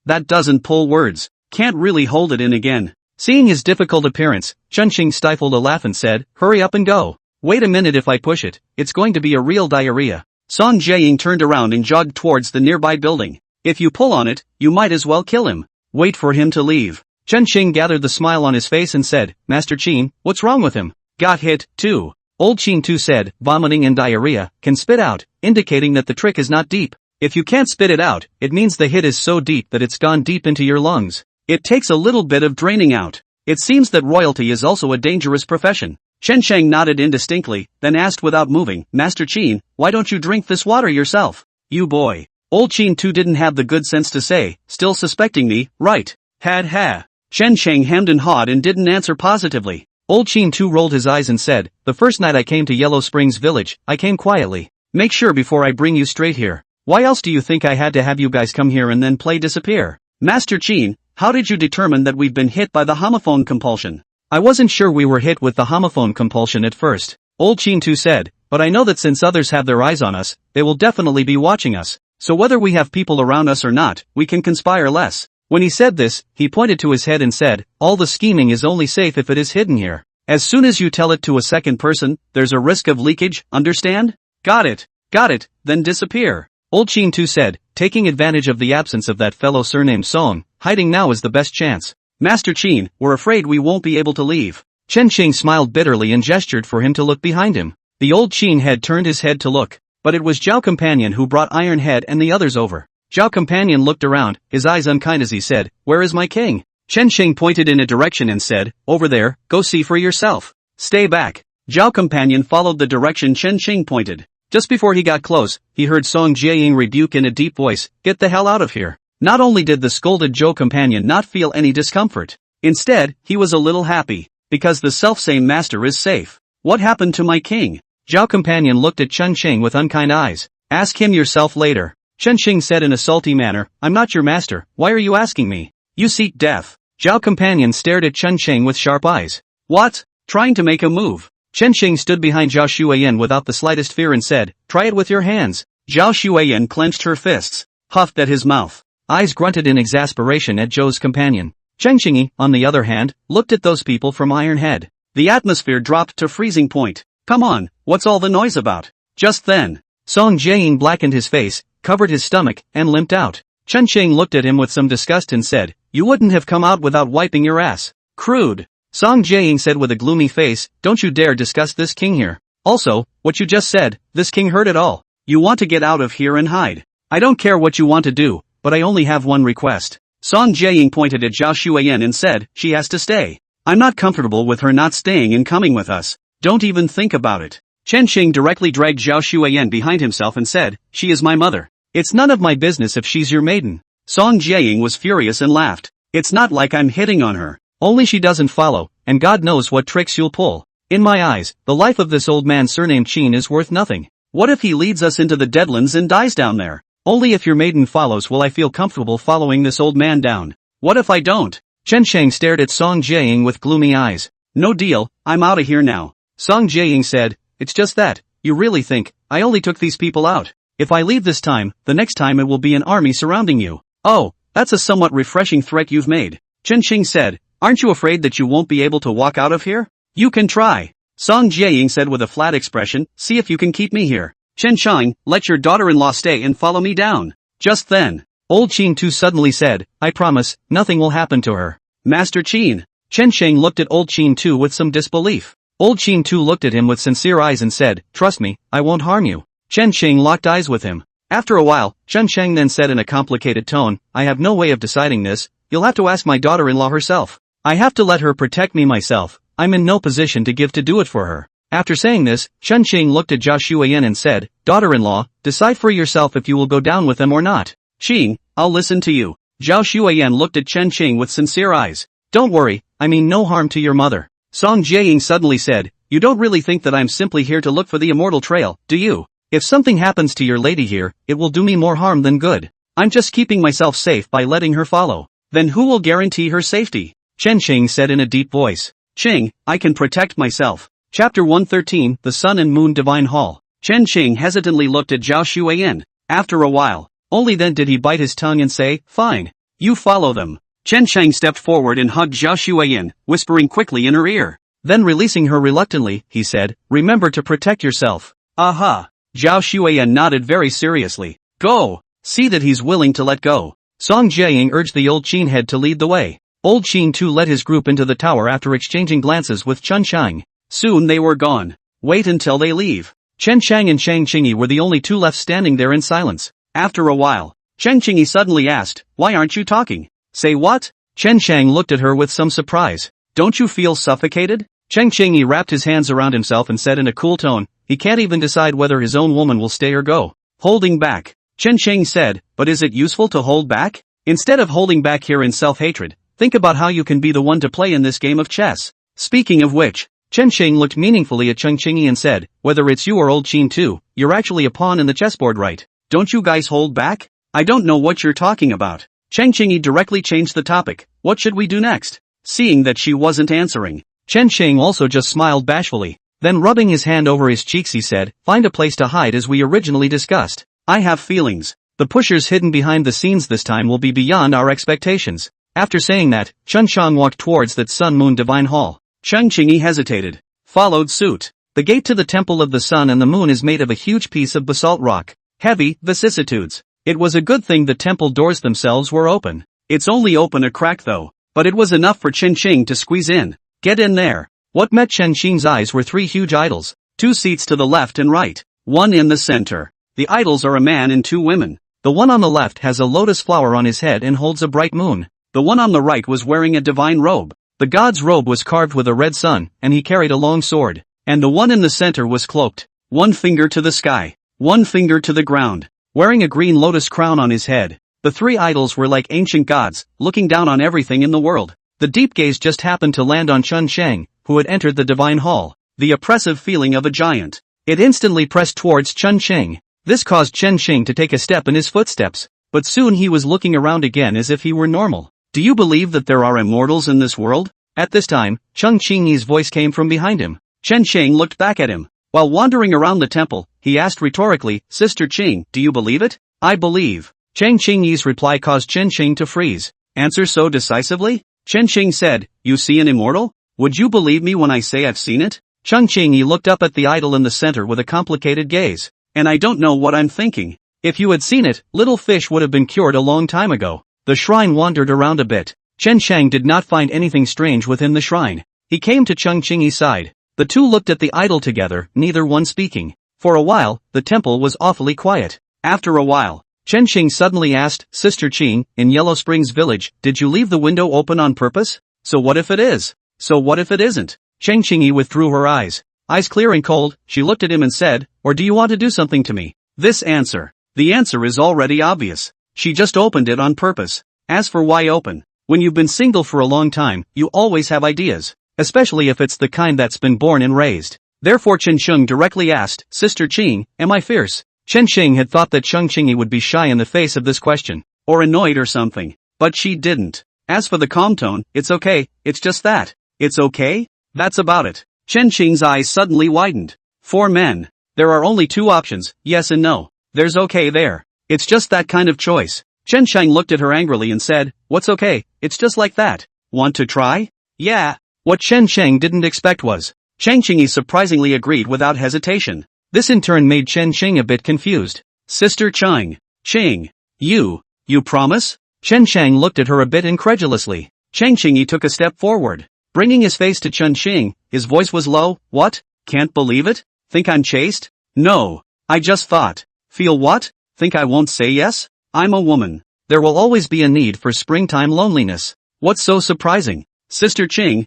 That doesn't pull words. Can't really hold it in again. Seeing his difficult appearance, Chun Xing stifled a laugh and said, hurry up and go. Wait a minute, if I push it, it's going to be a real diarrhea. Song Jiaying turned around and jogged towards the nearby building. If you pull on it, you might as well kill him. Wait for him to leave. Chun Xing gathered the smile on his face and said, Master Qin, what's wrong with him? Got hit, too. Old Chin Tu said, vomiting and diarrhea, can spit out, indicating that the trick is not deep. If you can't spit it out, it means the hit is so deep that it's gone deep into your lungs. It takes a little bit of draining out. It seems that royalty is also a dangerous profession. Chen Chang nodded indistinctly, then asked without moving, Master Qin, why don't you drink this water yourself? You boy. Old Chin Tu didn't have the good sense to say, still suspecting me, right? Ha. Chen Chang hemmed and hawed and didn't answer positively. Old Chin Tu rolled his eyes and said, the first night I came to Yellow Springs Village, I came quietly. Make sure before I bring you straight here. Why else do you think I had to have you guys come here and then play disappear? Master Qin, how did you determine that we've been hit by the homophone compulsion? I wasn't sure we were hit with the homophone compulsion at first, Old Chin Tu said, but I know that since others have their eyes on us, they will definitely be watching us. So whether we have people around us or not, we can conspire less. When he said this, he pointed to his head and said, all the scheming is only safe if it is hidden here. As soon as you tell it to a second person, there's a risk of leakage, understand? Got it, then disappear. Old Chin Tu said, taking advantage of the absence of that fellow surnamed Song, hiding now is the best chance. Master Qin, we're afraid we won't be able to leave. Chen Xing smiled bitterly and gestured for him to look behind him. The old Qin had turned his head to look, but it was Zhao Companion who brought Iron Head and the others over. Zhao Companion looked around, his eyes unkind as he said, where is my king? Chen Xing pointed in a direction and said, over there, go see for yourself. Stay back. Zhao Companion followed the direction Chen Xing pointed. Just before he got close, he heard Song Jiaying rebuke in a deep voice, get the hell out of here. Not only did the scolded Zhao Companion not feel any discomfort. Instead, he was a little happy, because the selfsame master is safe. What happened to my king? Zhao Companion looked at Chen Xing with unkind eyes. Ask him yourself later. Chen Xing said in a salty manner, I'm not your master, why are you asking me? You seek death. Zhao Companion stared at Chen Xing with sharp eyes. What? Trying to make a move. Chen Xing stood behind Zhao Shuayan without the slightest fear and said, try it with your hands. Zhao Shuayan clenched her fists, puffed at his mouth. Eyes grunted in exasperation at Zhou's companion. Chen Xingyi, on the other hand, looked at those people from Iron Head. The atmosphere dropped to freezing point. Come on, what's all the noise about? Just then, Song Jiaying blackened his face, covered his stomach, and limped out. Chen Xing looked at him with some disgust and said, you wouldn't have come out without wiping your ass. Crude. Song Jiaying said with a gloomy face, don't you dare discuss this king here. Also, what you just said, this king heard it all. You want to get out of here and hide. I don't care what you want to do, but I only have one request. Song Jiaying pointed at Zhao Shuayan and said, she has to stay. I'm not comfortable with her not staying and coming with us. Don't even think about it. Chen Xing directly dragged Zhao Shuayan behind himself and said, she is my mother. It's none of my business if she's your maiden. Song Jiaying was furious and laughed. It's not like I'm hitting on her. Only she doesn't follow, and God knows what tricks you'll pull. In my eyes, the life of this old man surnamed Qin is worth nothing. What if he leads us into the Deadlands and dies down there? Only if your maiden follows will I feel comfortable following this old man down. What if I don't? Chen Sheng stared at Song Jiaying with gloomy eyes. No deal, I'm out of here now. Song Jiaying said, it's just that, you really think, I only took these people out? If I leave this time, the next time it will be an army surrounding you. Oh, that's a somewhat refreshing threat you've made. Chen Xing said, aren't you afraid that you won't be able to walk out of here? You can try. Song Jiaying said with a flat expression, see if you can keep me here. Chen Shang, let your daughter-in-law stay and follow me down. Just then, old Qin Tu suddenly said, I promise, nothing will happen to her. Master Qin. Chen Sheng looked at old Qin Tu with some disbelief. Old Qin Tu looked at him with sincere eyes and said, trust me, I won't harm you. Chen Sheng locked eyes with him. After a while, Chen Sheng then said in a complicated tone, I have no way of deciding this, you'll have to ask my daughter-in-law herself. I have to let her protect me myself, I'm in no position to do it for her. After saying this, Chen Sheng looked at Zhao Shuiyan and said, daughter-in-law, decide for yourself if you will go down with them or not. Qing, I'll listen to you. Zhao Shuiyan looked at Chen Sheng with sincere eyes. Don't worry, I mean no harm to your mother. Song Jiaying suddenly said, you don't really think that I'm simply here to look for the immortal trail, do you? If something happens to your lady here, it will do me more harm than good. I'm just keeping myself safe by letting her follow. Then who will guarantee her safety? Chen Sheng said in a deep voice. Qing, I can protect myself. Chapter 113, The Sun and Moon Divine Hall. Chen Qing hesitantly looked at Zhao Shuiyan. After a while, only then did he bite his tongue and say, fine. You follow them. Chen Sheng stepped forward and hugged Zhao Shuiyan, whispering quickly in her ear. Then releasing her reluctantly, he said, remember to protect yourself. Aha. Zhao Shuiyan nodded very seriously. Go. See that he's willing to let go. Song Jiaying urged the old Qin head to lead the way. Old Qin Tu led his group into the tower after exchanging glances with Chen Shang. Soon they were gone. Wait until they leave. Chen Shang and Shang Qingyi were the only two left standing there in silence. After a while, Chen Qingyi suddenly asked, why aren't you talking? Say what? Chen Shang looked at her with some surprise. Don't you feel suffocated? Chen Qingyi wrapped his hands around himself and said in a cool tone, he can't even decide whether his own woman will stay or go. Holding back. Chen Sheng said, but is it useful to hold back? Instead of holding back here in self-hatred, think about how you can be the one to play in this game of chess. Speaking of which, Chen Sheng looked meaningfully at Chen Qingyi and said, whether it's you or old Qin Tu, you're actually a pawn in the chessboard, right? Don't you guys hold back? I don't know what you're talking about. Chen Qingyi directly changed the topic. What should we do next? Seeing that she wasn't answering, Chen Sheng also just smiled bashfully. Then rubbing his hand over his cheeks he said, find a place to hide as we originally discussed. I have feelings. The pushers hidden behind the scenes this time will be beyond our expectations. After saying that, Chen Shang walked towards that Sun Moon Divine Hall. Chen Qingyi hesitated. Followed suit. The gate to the Temple of the Sun and the Moon is made of a huge piece of basalt rock. Heavy vicissitudes. It was a good thing the temple doors themselves were open. It's only open a crack though. But it was enough for Chen Qing to squeeze in. Get in there. What met Chen Qing's eyes were three huge idols. 2 seats to the left and right. One in the center. The idols are a man and 2 women. The one on the left has a lotus flower on his head and holds a bright moon. The one on the right was wearing a divine robe. The god's robe was carved with a red sun, and he carried a long sword. And the one in the center was cloaked. 1 finger to the sky. 1 finger to the ground. Wearing a green lotus crown on his head. The 3 idols were like ancient gods, looking down on everything in the world. The deep gaze just happened to land on Chen Shang, who had entered the divine hall. The oppressive feeling of a giant. It instantly pressed towards Chen Shang. This caused Chen Shang to take a step in his footsteps. But soon he was looking around again as if he were normal. Do you believe that there are immortals in this world? At this time, Chen Qingyi's voice came from behind him. Chen Shang looked back at him. While wandering around the temple, he asked rhetorically, Sister Qing, do you believe it? I believe. Chen Qingyi's reply caused Chen Shang to freeze. Answer so decisively? Chen Shang said, you see an immortal? Would you believe me when I say I've seen it? Chen Qingyi looked up at the idol in the center with a complicated gaze. And I don't know what I'm thinking. If you had seen it, little fish would have been cured a long time ago. The shrine wandered around a bit. Chen Shang did not find anything strange within the shrine. He came to Chen Qingyi's side. The two looked at the idol together, neither one speaking. For a while, the temple was awfully quiet. After a while, Chen Qing suddenly asked, Sister Qing, in Yellow Springs Village, did you leave the window open on purpose? So what if it is? So what if it isn't? Chen Qingyi withdrew her eyes. Eyes clear and cold, she looked at him and said, or do you want to do something to me? This answer. The answer is already obvious. She just opened it on purpose. As for why open, when you've been single for a long time, you always have ideas. especially if it's the kind that's been born and raised. Therefore Chen Sheng directly asked, Sister Qing, am I fierce? Chen Sheng had thought that Cheng Qingyi would be shy in the face of this question, or annoyed or something, but she didn't. As for the calm tone, it's okay, it's just that. It's okay? That's about it. Chen Qing's eyes suddenly widened. For men, there are only two options, yes and no. There's okay there. It's just that kind of choice. Chen Sheng looked at her angrily and said, what's okay, it's just like that. Want to try? Yeah. What Chen Sheng didn't expect was, Cheng Qingyi surprisingly agreed without hesitation. This in turn made Chen Sheng a bit confused. Sister Qing, you promise? Chen Sheng looked at her a bit incredulously. Cheng Qingyi took a step forward. Bringing his face to Chen Xing, his voice was low. What? Can't believe it? Think I'm chaste? No. I just thought. Feel what? Think I won't say yes? I'm a woman. There will always be a need for springtime loneliness. What's so surprising? Sister Qing,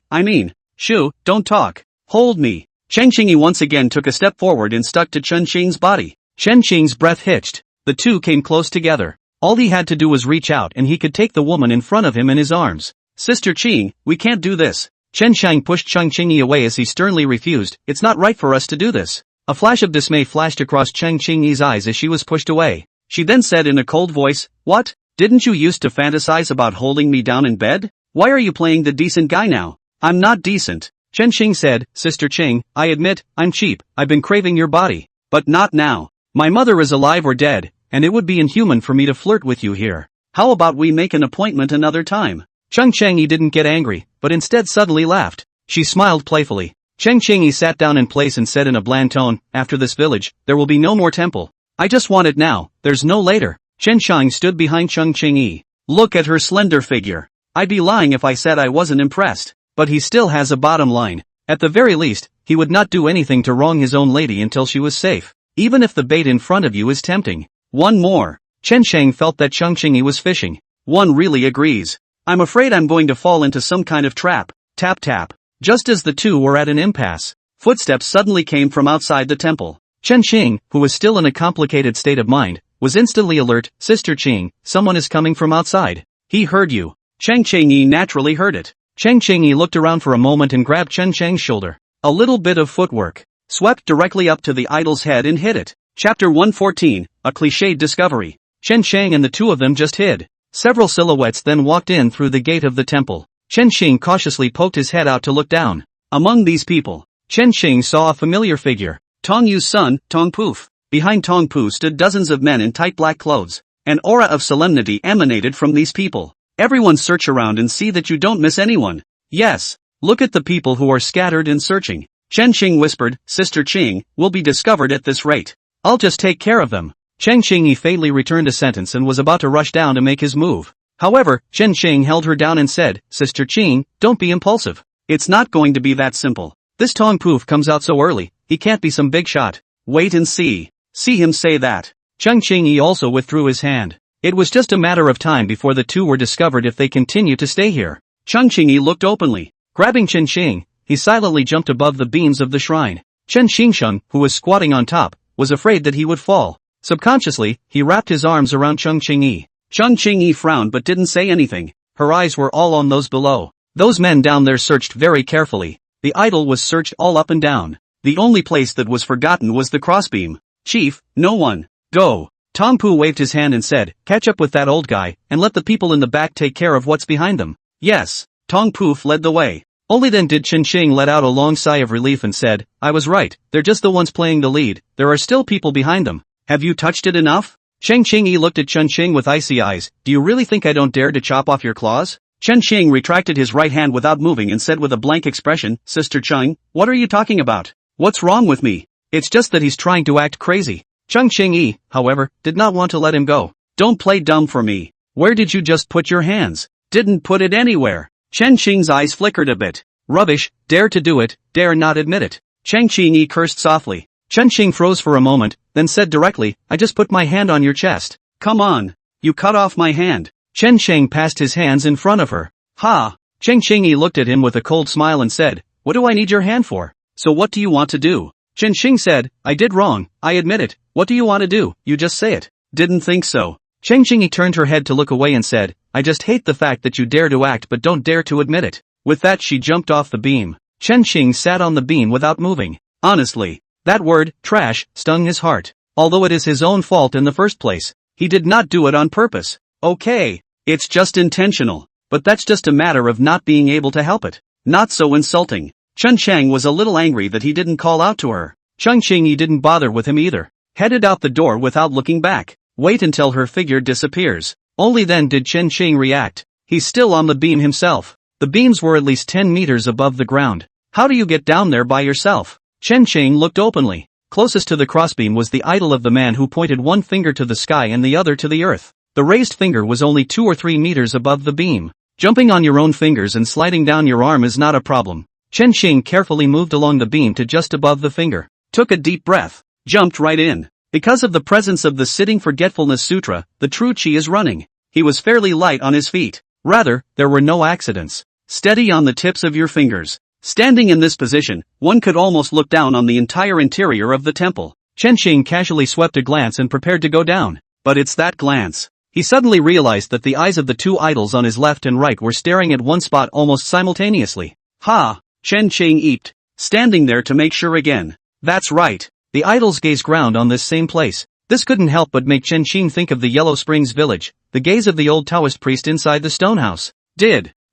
Shoo, don't talk. Hold me. Cheng Qingyi once again took a step forward and stuck to Chen Xing's body. Chen Xing's breath hitched. The two came close together. All he had to do was reach out and he could take the woman in front of him in his arms. Sister Qing, we can't do this. Chen Sheng pushed Cheng Qingyi away as he sternly refused. It's not right for us to do this. A flash of dismay flashed across Cheng Qingyi's eyes as she was pushed away. She then said in a cold voice, what? Didn't you used to fantasize about holding me down in bed? Why are you playing the decent guy now? I'm not decent. Chen Xing said, Sister Qing, I admit, I'm cheap, I've been craving your body. But not now. My mother is alive or dead, and it would be inhuman for me to flirt with you here. How about we make an appointment another time? Cheng Qingyi didn't get angry, but instead suddenly laughed. She smiled playfully. Cheng Qingyi sat down in place and said in a bland tone, after this village, there will be no more temple. I just want it now, there's no later. Chen Sheng stood behind Cheng Qingyi. Look at her slender figure. I'd be lying if I said I wasn't impressed. But he still has a bottom line. At the very least, he would not do anything to wrong his own lady until she was safe. Even if the bait in front of you is tempting. One more. Chen Sheng felt that Cheng Qingyi was fishing. One really agrees. I'm afraid I'm going to fall into some kind of trap. Tap tap. Just as the two were at an impasse, footsteps suddenly came from outside the temple. Chen Xing, who was still in a complicated state of mind, was instantly alert. Sister Qing, someone is coming from outside. He heard you. Cheng Qingyi naturally heard it. Cheng Qingyi looked around for a moment and grabbed Chen Sheng's shoulder. A little bit of footwork. Swept directly up to the idol's head and hit it. Chapter 114, a cliched discovery. Chen Sheng and the two of them just hid. Several silhouettes then walked in through the gate of the temple. Chen Xing cautiously poked his head out to look down. Among these people, Chen Xing saw a familiar figure. Tong Yu's son, Tong Poof. Behind Tong Pu stood dozens of men in tight black clothes. An aura of solemnity emanated from these people. Everyone search around and see that you don't miss anyone. Yes, look at the people who are scattered and searching. Chen Xing whispered, Sister Qing, will be discovered at this rate. I'll just take care of them. Cheng Qingyi fatally returned a sentence and was about to rush down to make his move. However, Chen Xing held her down and said, Sister Qing, don't be impulsive. It's not going to be that simple. This Tong Poof comes out so early, he can't be some big shot. Wait and see. See him say that. Cheng Qingyi also withdrew his hand. It was just a matter of time before the two were discovered if they continue to stay here. Cheng Qingyi looked openly. Grabbing Chen Xing, he silently jumped above the beams of the shrine. Chen Xingsheng, who was squatting on top, was afraid that he would fall. Subconsciously, he wrapped his arms around Cheng Qingyi. Cheng Qingyi frowned but didn't say anything. Her eyes were all on those below. Those men down there searched very carefully. The idol was searched all up and down. The only place that was forgotten was the crossbeam. Chief, no one. Go. Tong Pu waved his hand and said, catch up with that old guy, and let the people in the back take care of what's behind them. Yes. Tong Poof led the way. Only then did Chen Xing let out a long sigh of relief and said, I was right, they're just the ones playing the lead, there are still people behind them. Have you touched it enough? Cheng Qingyi looked at Chen Xing with icy eyes, do you really think I don't dare to chop off your claws? Chen Xing retracted his right hand without moving and said with a blank expression, Sister Qing, what are you talking about? What's wrong with me? It's just that he's trying to act crazy. Cheng Qingyi, however, did not want to let him go. Don't play dumb for me. Where did you just put your hands? Didn't put it anywhere. Chen Xing's eyes flickered a bit. Rubbish, dare to do it, dare not admit it. Cheng Qingyi cursed softly. Chen Xing froze for a moment, then said directly, I just put my hand on your chest. Come on. You cut off my hand. Chen Xing passed his hands in front of her. Ha! Cheng Qingyi looked at him with a cold smile and said, what do I need your hand for? So what do you want to do? Chen Xing said, I did wrong, I admit it, what do you want to do, you just say it. Didn't think so. Cheng Qingyi turned her head to look away and said, I just hate the fact that you dare to act but don't dare to admit it. With that she jumped off the beam. Chen Qing sat on the beam without moving. Honestly, that word, trash, stung his heart. Although it is his own fault in the first place, he did not do it on purpose. Okay, it's just intentional, but that's just a matter of not being able to help it. Not so insulting. Chen Chang was a little angry that he didn't call out to her. Cheng Qingyi didn't bother with him either. Headed out the door without looking back. Wait until her figure disappears. Only then did Chen Qing react. He's still on the beam himself. The beams were at least 10 meters above the ground. How do you get down there by yourself? Chen Qing looked openly. Closest to the crossbeam was the idol of the man who pointed one finger to the sky and the other to the earth. The raised finger was only 2 or 3 meters above the beam. Jumping on your own fingers and sliding down your arm is not a problem. Chen Qing carefully moved along the beam to just above the finger. Took a deep breath. Jumped right in. Because of the presence of the Sitting Forgetfulness Sutra, the true Qi is running. He was fairly light on his feet. Rather, there were no accidents. Steady on the tips of your fingers. Standing in this position, one could almost look down on the entire interior of the temple. Chen Qing casually swept a glance and prepared to go down. But it's that glance. He suddenly realized that the eyes of the two idols on his left and right were staring at one spot almost simultaneously. Ha! Chen Qing eeped, standing there to make sure again. That's right. The idols gaze ground on this same place. This couldn't help but make Chen Qing think of the Yellow Springs village, the gaze of the old Taoist priest inside the stone house.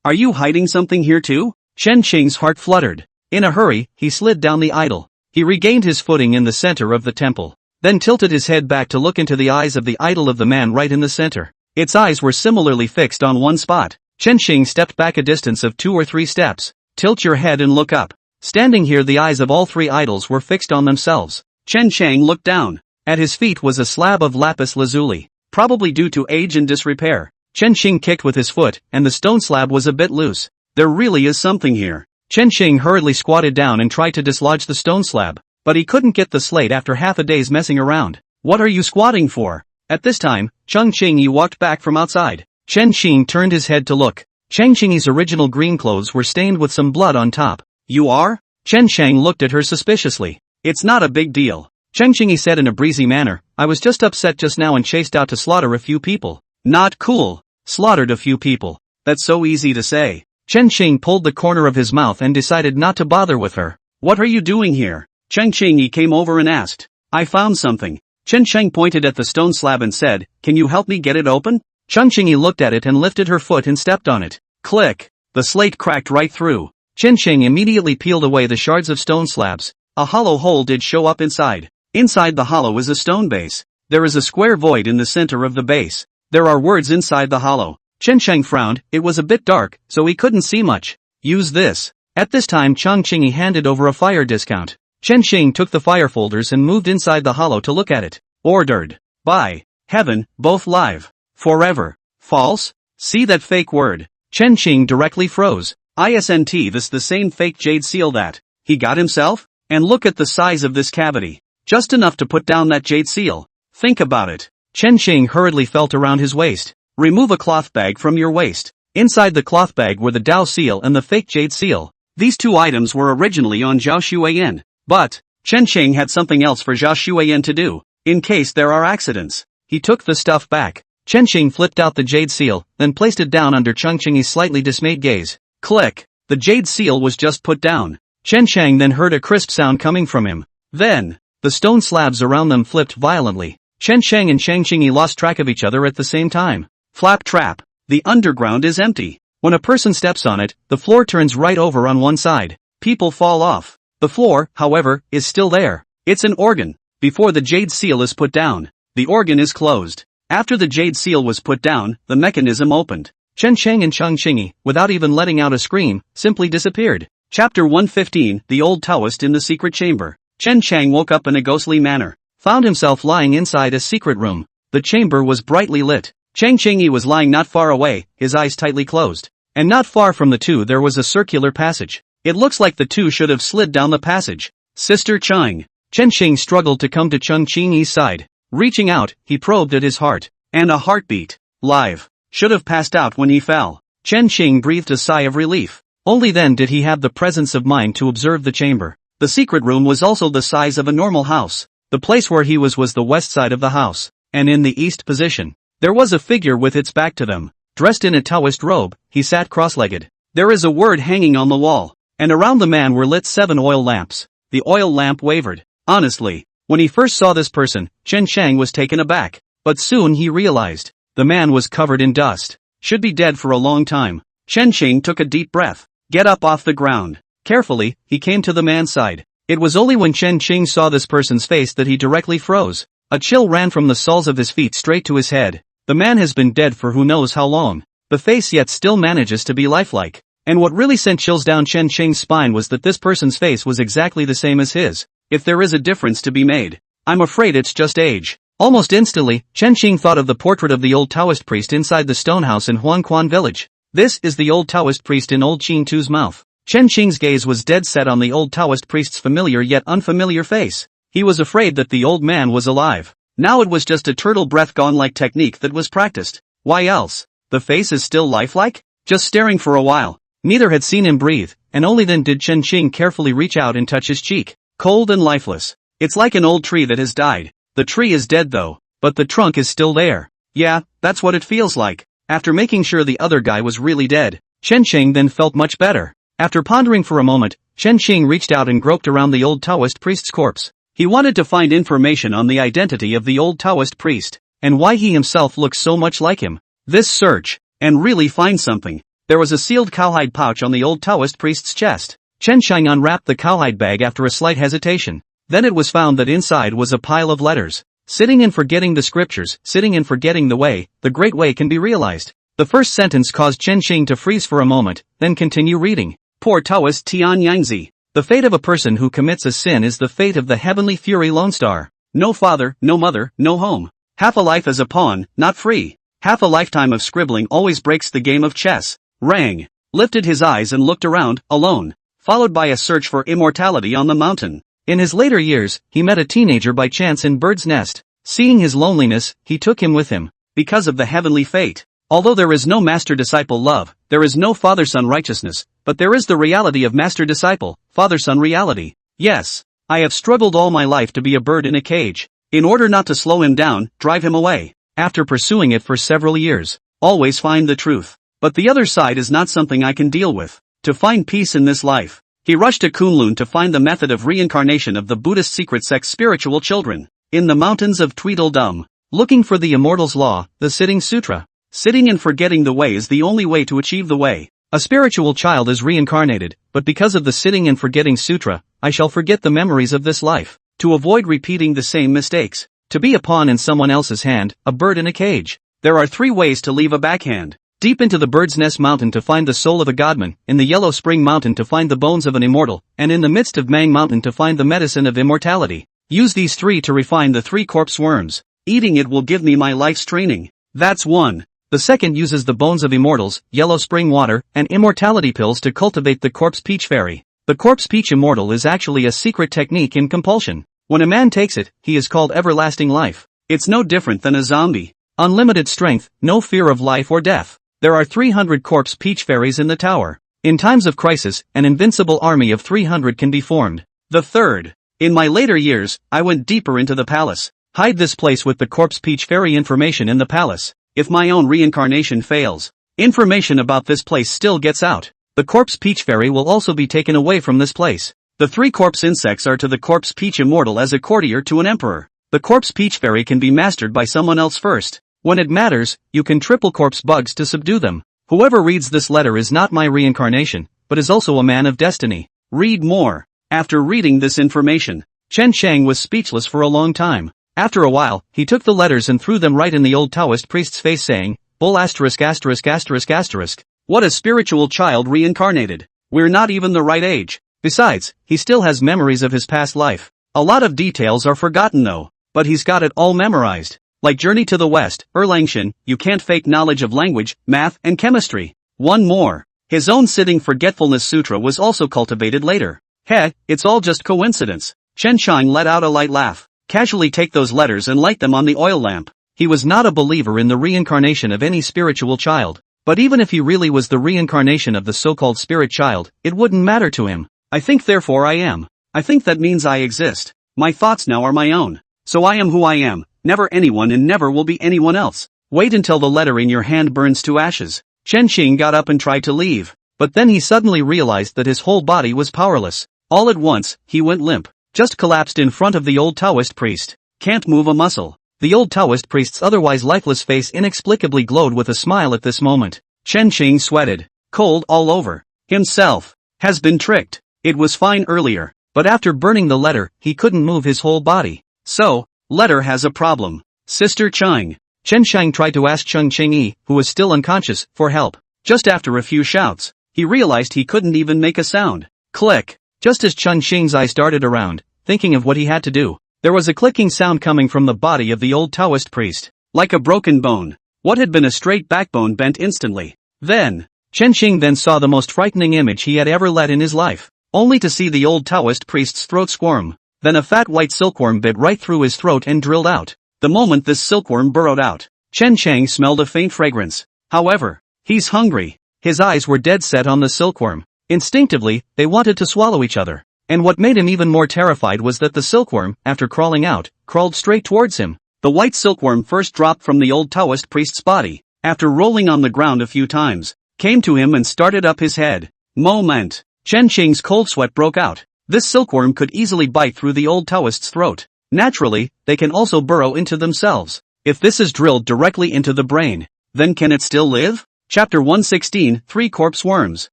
Are you hiding something here too? Chen Qing's heart fluttered. In a hurry, he slid down the idol. He regained his footing in the center of the temple, then tilted his head back to look into the eyes of the idol of the man right in the center. Its eyes were similarly fixed on one spot. Chen Qing stepped back a distance of 2 or 3 steps. Tilt your head and look up. Standing here, the eyes of all 3 idols were fixed on themselves. Chen Chang looked down. At his feet was a slab of lapis lazuli, probably due to age and disrepair. Chen Qing kicked with his foot, and the stone slab was a bit loose. There really is something here. Chen Qing hurriedly squatted down and tried to dislodge the stone slab, but he couldn't get the slate after half a day's messing around. What are you squatting for? At this time, Cheng Qingyi walked back from outside. Chen Qing turned his head to look. Cheng Qingyi's original green clothes were stained with some blood on top. You are? Chen Chang looked at her suspiciously. It's not a big deal. Cheng Qingyi said in a breezy manner, I was just upset just now and chased out to slaughter a few people. Not cool. Slaughtered a few people. That's so easy to say. Chen Qing pulled the corner of his mouth and decided not to bother with her. What are you doing here? Cheng Qingyi came over and asked. I found something. Chen Cheng pointed at the stone slab and said, Can you help me get it open? Cheng Qingyi looked at it and lifted her foot and stepped on it. Click. The slate cracked right through. Chen Qing immediately peeled away the shards of stone slabs. A hollow hole did show up inside. Inside the hollow is a stone base. There is a square void in the center of the base. There are words inside the hollow. Chen Cheng frowned. It was a bit dark, so he couldn't see much. Use this. At this time Cheng Qingyi handed over a fire discount. Chen Qing took the fire folders and moved inside the hollow to look at it. Ordered. By heaven, both live. Forever. False? See that fake word. Chen Qing directly froze. Isn't this the same fake jade seal that he got himself? And look at the size of this cavity. Just enough to put down that jade seal. Think about it. Chen Qing hurriedly felt around his waist. Remove a cloth bag from your waist. Inside the cloth bag were the Dao seal and the fake jade seal. These 2 items were originally on Zhao Xuan. But Chen Qing had something else for Zhao Xuan to do, in case there are accidents. He took the stuff back. Chen Qing flipped out the jade seal, then placed it down under Cheng Qingyi's slightly dismayed gaze. Click. The jade seal was just put down. Chen Chang then heard a crisp sound coming from him. Then, the stone slabs around them flipped violently. Chen Chang and Cheng Qingyi lost track of each other at the same time. Flap trap. The underground is empty. When a person steps on it, the floor turns right over on one side. People fall off. The floor, however, is still there. It's an organ. Before the jade seal is put down, the organ is closed. After the jade seal was put down, the mechanism opened. Chen Chang and Cheng Qingyi, without even letting out a scream, simply disappeared. Chapter 115, The Old Taoist in the Secret Chamber. Chen Chang woke up in a ghostly manner. Found himself lying inside a secret room. The chamber was brightly lit. Cheng Qingyi was lying not far away, his eyes tightly closed. And not far from the two there was a circular passage. It looks like the two should have slid down the passage. Sister Cheng. Chen Qing struggled to come to Cheng Qingyi's side. Reaching out, he probed at his heart. And a heartbeat. Live. Should have passed out when he fell. Chen Qing breathed a sigh of relief. Only then did he have the presence of mind to observe the chamber. The secret room was also the size of a normal house. The place where he was the west side of the house, and in the east position. There was a figure with its back to them. Dressed in a Taoist robe, he sat cross-legged. There is a word hanging on the wall. and around the man were lit 7 oil lamps. The oil lamp wavered. Honestly, when he first saw this person, Chen Shang was taken aback. But soon he realized. The man was covered in dust. Should be dead for a long time. Chen Shang took a deep breath. Get up off the ground. Carefully, he came to the man's side. It was only when Chen Shang saw this person's face that he directly froze. A chill ran from the soles of his feet straight to his head. The man has been dead for who knows how long. The face yet still manages to be lifelike. And what really sent chills down Chen Shang's spine was that this person's face was exactly the same as his. If there is a difference to be made, I'm afraid it's just age. Almost instantly, Chen Shang thought of the portrait of the old Taoist priest inside the stone house in Huangquan village. This is the old Taoist priest in old Qin Tu's mouth. Chen Shang's gaze was dead set on the old Taoist priest's familiar yet unfamiliar face. He was afraid that the old man was alive. Now it was just a turtle breath gone-like technique that was practiced. Why else? The face is still lifelike? Just staring for a while. Neither had seen him breathe, and only then did Chen Shang carefully reach out and touch his cheek. Cold and lifeless. It's like an old tree that has died. The tree is dead though, but the trunk is still there. Yeah, that's what it feels like. After making sure the other guy was really dead, Chen Shang then felt much better. After pondering for a moment, Chen Shang reached out and groped around the old Taoist priest's corpse. He wanted to find information on the identity of the old Taoist priest, and why he himself looks so much like him. This search, and really find something. There was a sealed cowhide pouch on the old Taoist priest's chest. Chen Shang unwrapped the cowhide bag after a slight hesitation. Then it was found that inside was a pile of letters. Sitting and forgetting the scriptures, sitting and forgetting the way, the great way can be realized. The first sentence caused Chen Shang to freeze for a moment, then continue reading. Poor Taoist Tian Yangzi. The fate of a person who commits a sin is the fate of the heavenly fury Lone Star. No father, no mother, no home. Half a life as a pawn, not free. Half a lifetime of scribbling always breaks the game of chess. Rang. Lifted his eyes and looked around, alone. Followed by a search for immortality on the mountain. In his later years, he met a teenager by chance in Bird's Nest. Seeing his loneliness, he took him with him. Because of the heavenly fate. Although there is no master-disciple love, there is no father-son righteousness, but there is the reality of master-disciple, father-son reality. Yes, I have struggled all my life to be a bird in a cage. In order not to slow him down, drive him away. After pursuing it for several years, always find the truth. But the other side is not something I can deal with. To find peace in this life, he rushed to Kunlun to find the method of reincarnation of the Buddhist secret sect's spiritual children. In the mountains of Tweedledum, looking for the immortal's law, the Sitting Sutra. Sitting and forgetting the way is the only way to achieve the way. A spiritual child is reincarnated, but because of the Sitting and Forgetting Sutra, I shall forget the memories of this life. To avoid repeating the same mistakes. To be a pawn in someone else's hand, a bird in a cage. There are 3 ways to leave a backhand. Deep into the Bird's Nest Mountain to find the soul of a godman, in the Yellow Spring Mountain to find the bones of an immortal, and in the midst of Mang Mountain to find the medicine of immortality. Use these 3 to refine the 3 corpse worms. Eating it will give me my life's training. That's 1. The second uses the bones of immortals, Yellow Spring Water, and immortality pills to cultivate the Corpse Peach Fairy. The Corpse Peach Immortal is actually a secret technique in compulsion. When a man takes it, he is called Everlasting Life. It's no different than a zombie. Unlimited strength, no fear of life or death. There are 300 Corpse Peach Fairies in the tower. In times of crisis, an invincible army of 300 can be formed. The third. In my later years, I went deeper into the palace. Hide this place with the Corpse Peach Fairy information in the palace. If my own reincarnation fails, information about this place still gets out. The Corpse Peach Fairy will also be taken away from this place. The 3 corpse insects are to the Corpse Peach Immortal as a courtier to an emperor. The Corpse Peach Fairy can be mastered by someone else first. When it matters, you can triple corpse bugs to subdue them. Whoever reads this letter is not my reincarnation, but is also a man of destiny. Read more. After reading this information, Chen Shang was speechless for a long time. After a while, he took the letters and threw them right in the old Taoist priest's face saying, Bull asterisk asterisk asterisk asterisk. What a spiritual child reincarnated. We're not even the right age. Besides, he still has memories of his past life. A lot of details are forgotten though, but he's got it all memorized. Like Journey to the West, Erlangshan, you can't fake knowledge of language, math, and chemistry. One more. His own Sitting Forgetfulness Sutra was also cultivated later. Heh, it's all just coincidence. Chen Shang let out a light laugh. Casually take those letters and light them on the oil lamp. He was not a believer in the reincarnation of any spiritual child. But even if he really was the reincarnation of the so-called spirit child, it wouldn't matter to him. I think therefore I am. I think that means I exist. My thoughts now are my own. So I am who I am. Never anyone and never will be anyone else. Wait until the letter in your hand burns to ashes. Chen Xing got up and tried to leave. But then he suddenly realized that his whole body was powerless. All at once, he went limp. Just collapsed in front of the old Taoist priest. Can't move a muscle. The old Taoist priest's otherwise lifeless face inexplicably glowed with a smile at this moment. Chen Qing sweated. Cold all over. Himself. Has been tricked. It was fine earlier, but after burning the letter, he couldn't move his whole body. So, letter has a problem. Sister Chang. Chen Shang tried to ask Cheng Qingyi, who was still unconscious, for help. Just after a few shouts, he realized he couldn't even make a sound. Click. Just as Chen Xing's eyes darted around, thinking of what he had to do, there was a clicking sound coming from the body of the old Taoist priest. Like a broken bone. What had been a straight backbone bent instantly. Then, Chen Xing then saw the most frightening image he had ever let in his life. Only to see the old Taoist priest's throat squirm. Then a fat white silkworm bit right through his throat and drilled out. The moment this silkworm burrowed out, Chen Chang smelled a faint fragrance. However, he's hungry. His eyes were dead set on the silkworm. Instinctively, they wanted to swallow each other. And what made him even more terrified was that the silkworm, after crawling out, crawled straight towards him. The white silkworm first dropped from the old Taoist priest's body, after rolling on the ground a few times, came to him and started up his head. Moment. Chen Qing's cold sweat broke out. This silkworm could easily bite through the old Taoist's throat. Naturally, they can also burrow into themselves. If this is drilled directly into the brain, then can it still live? Chapter 116, 3 Corpse Worms.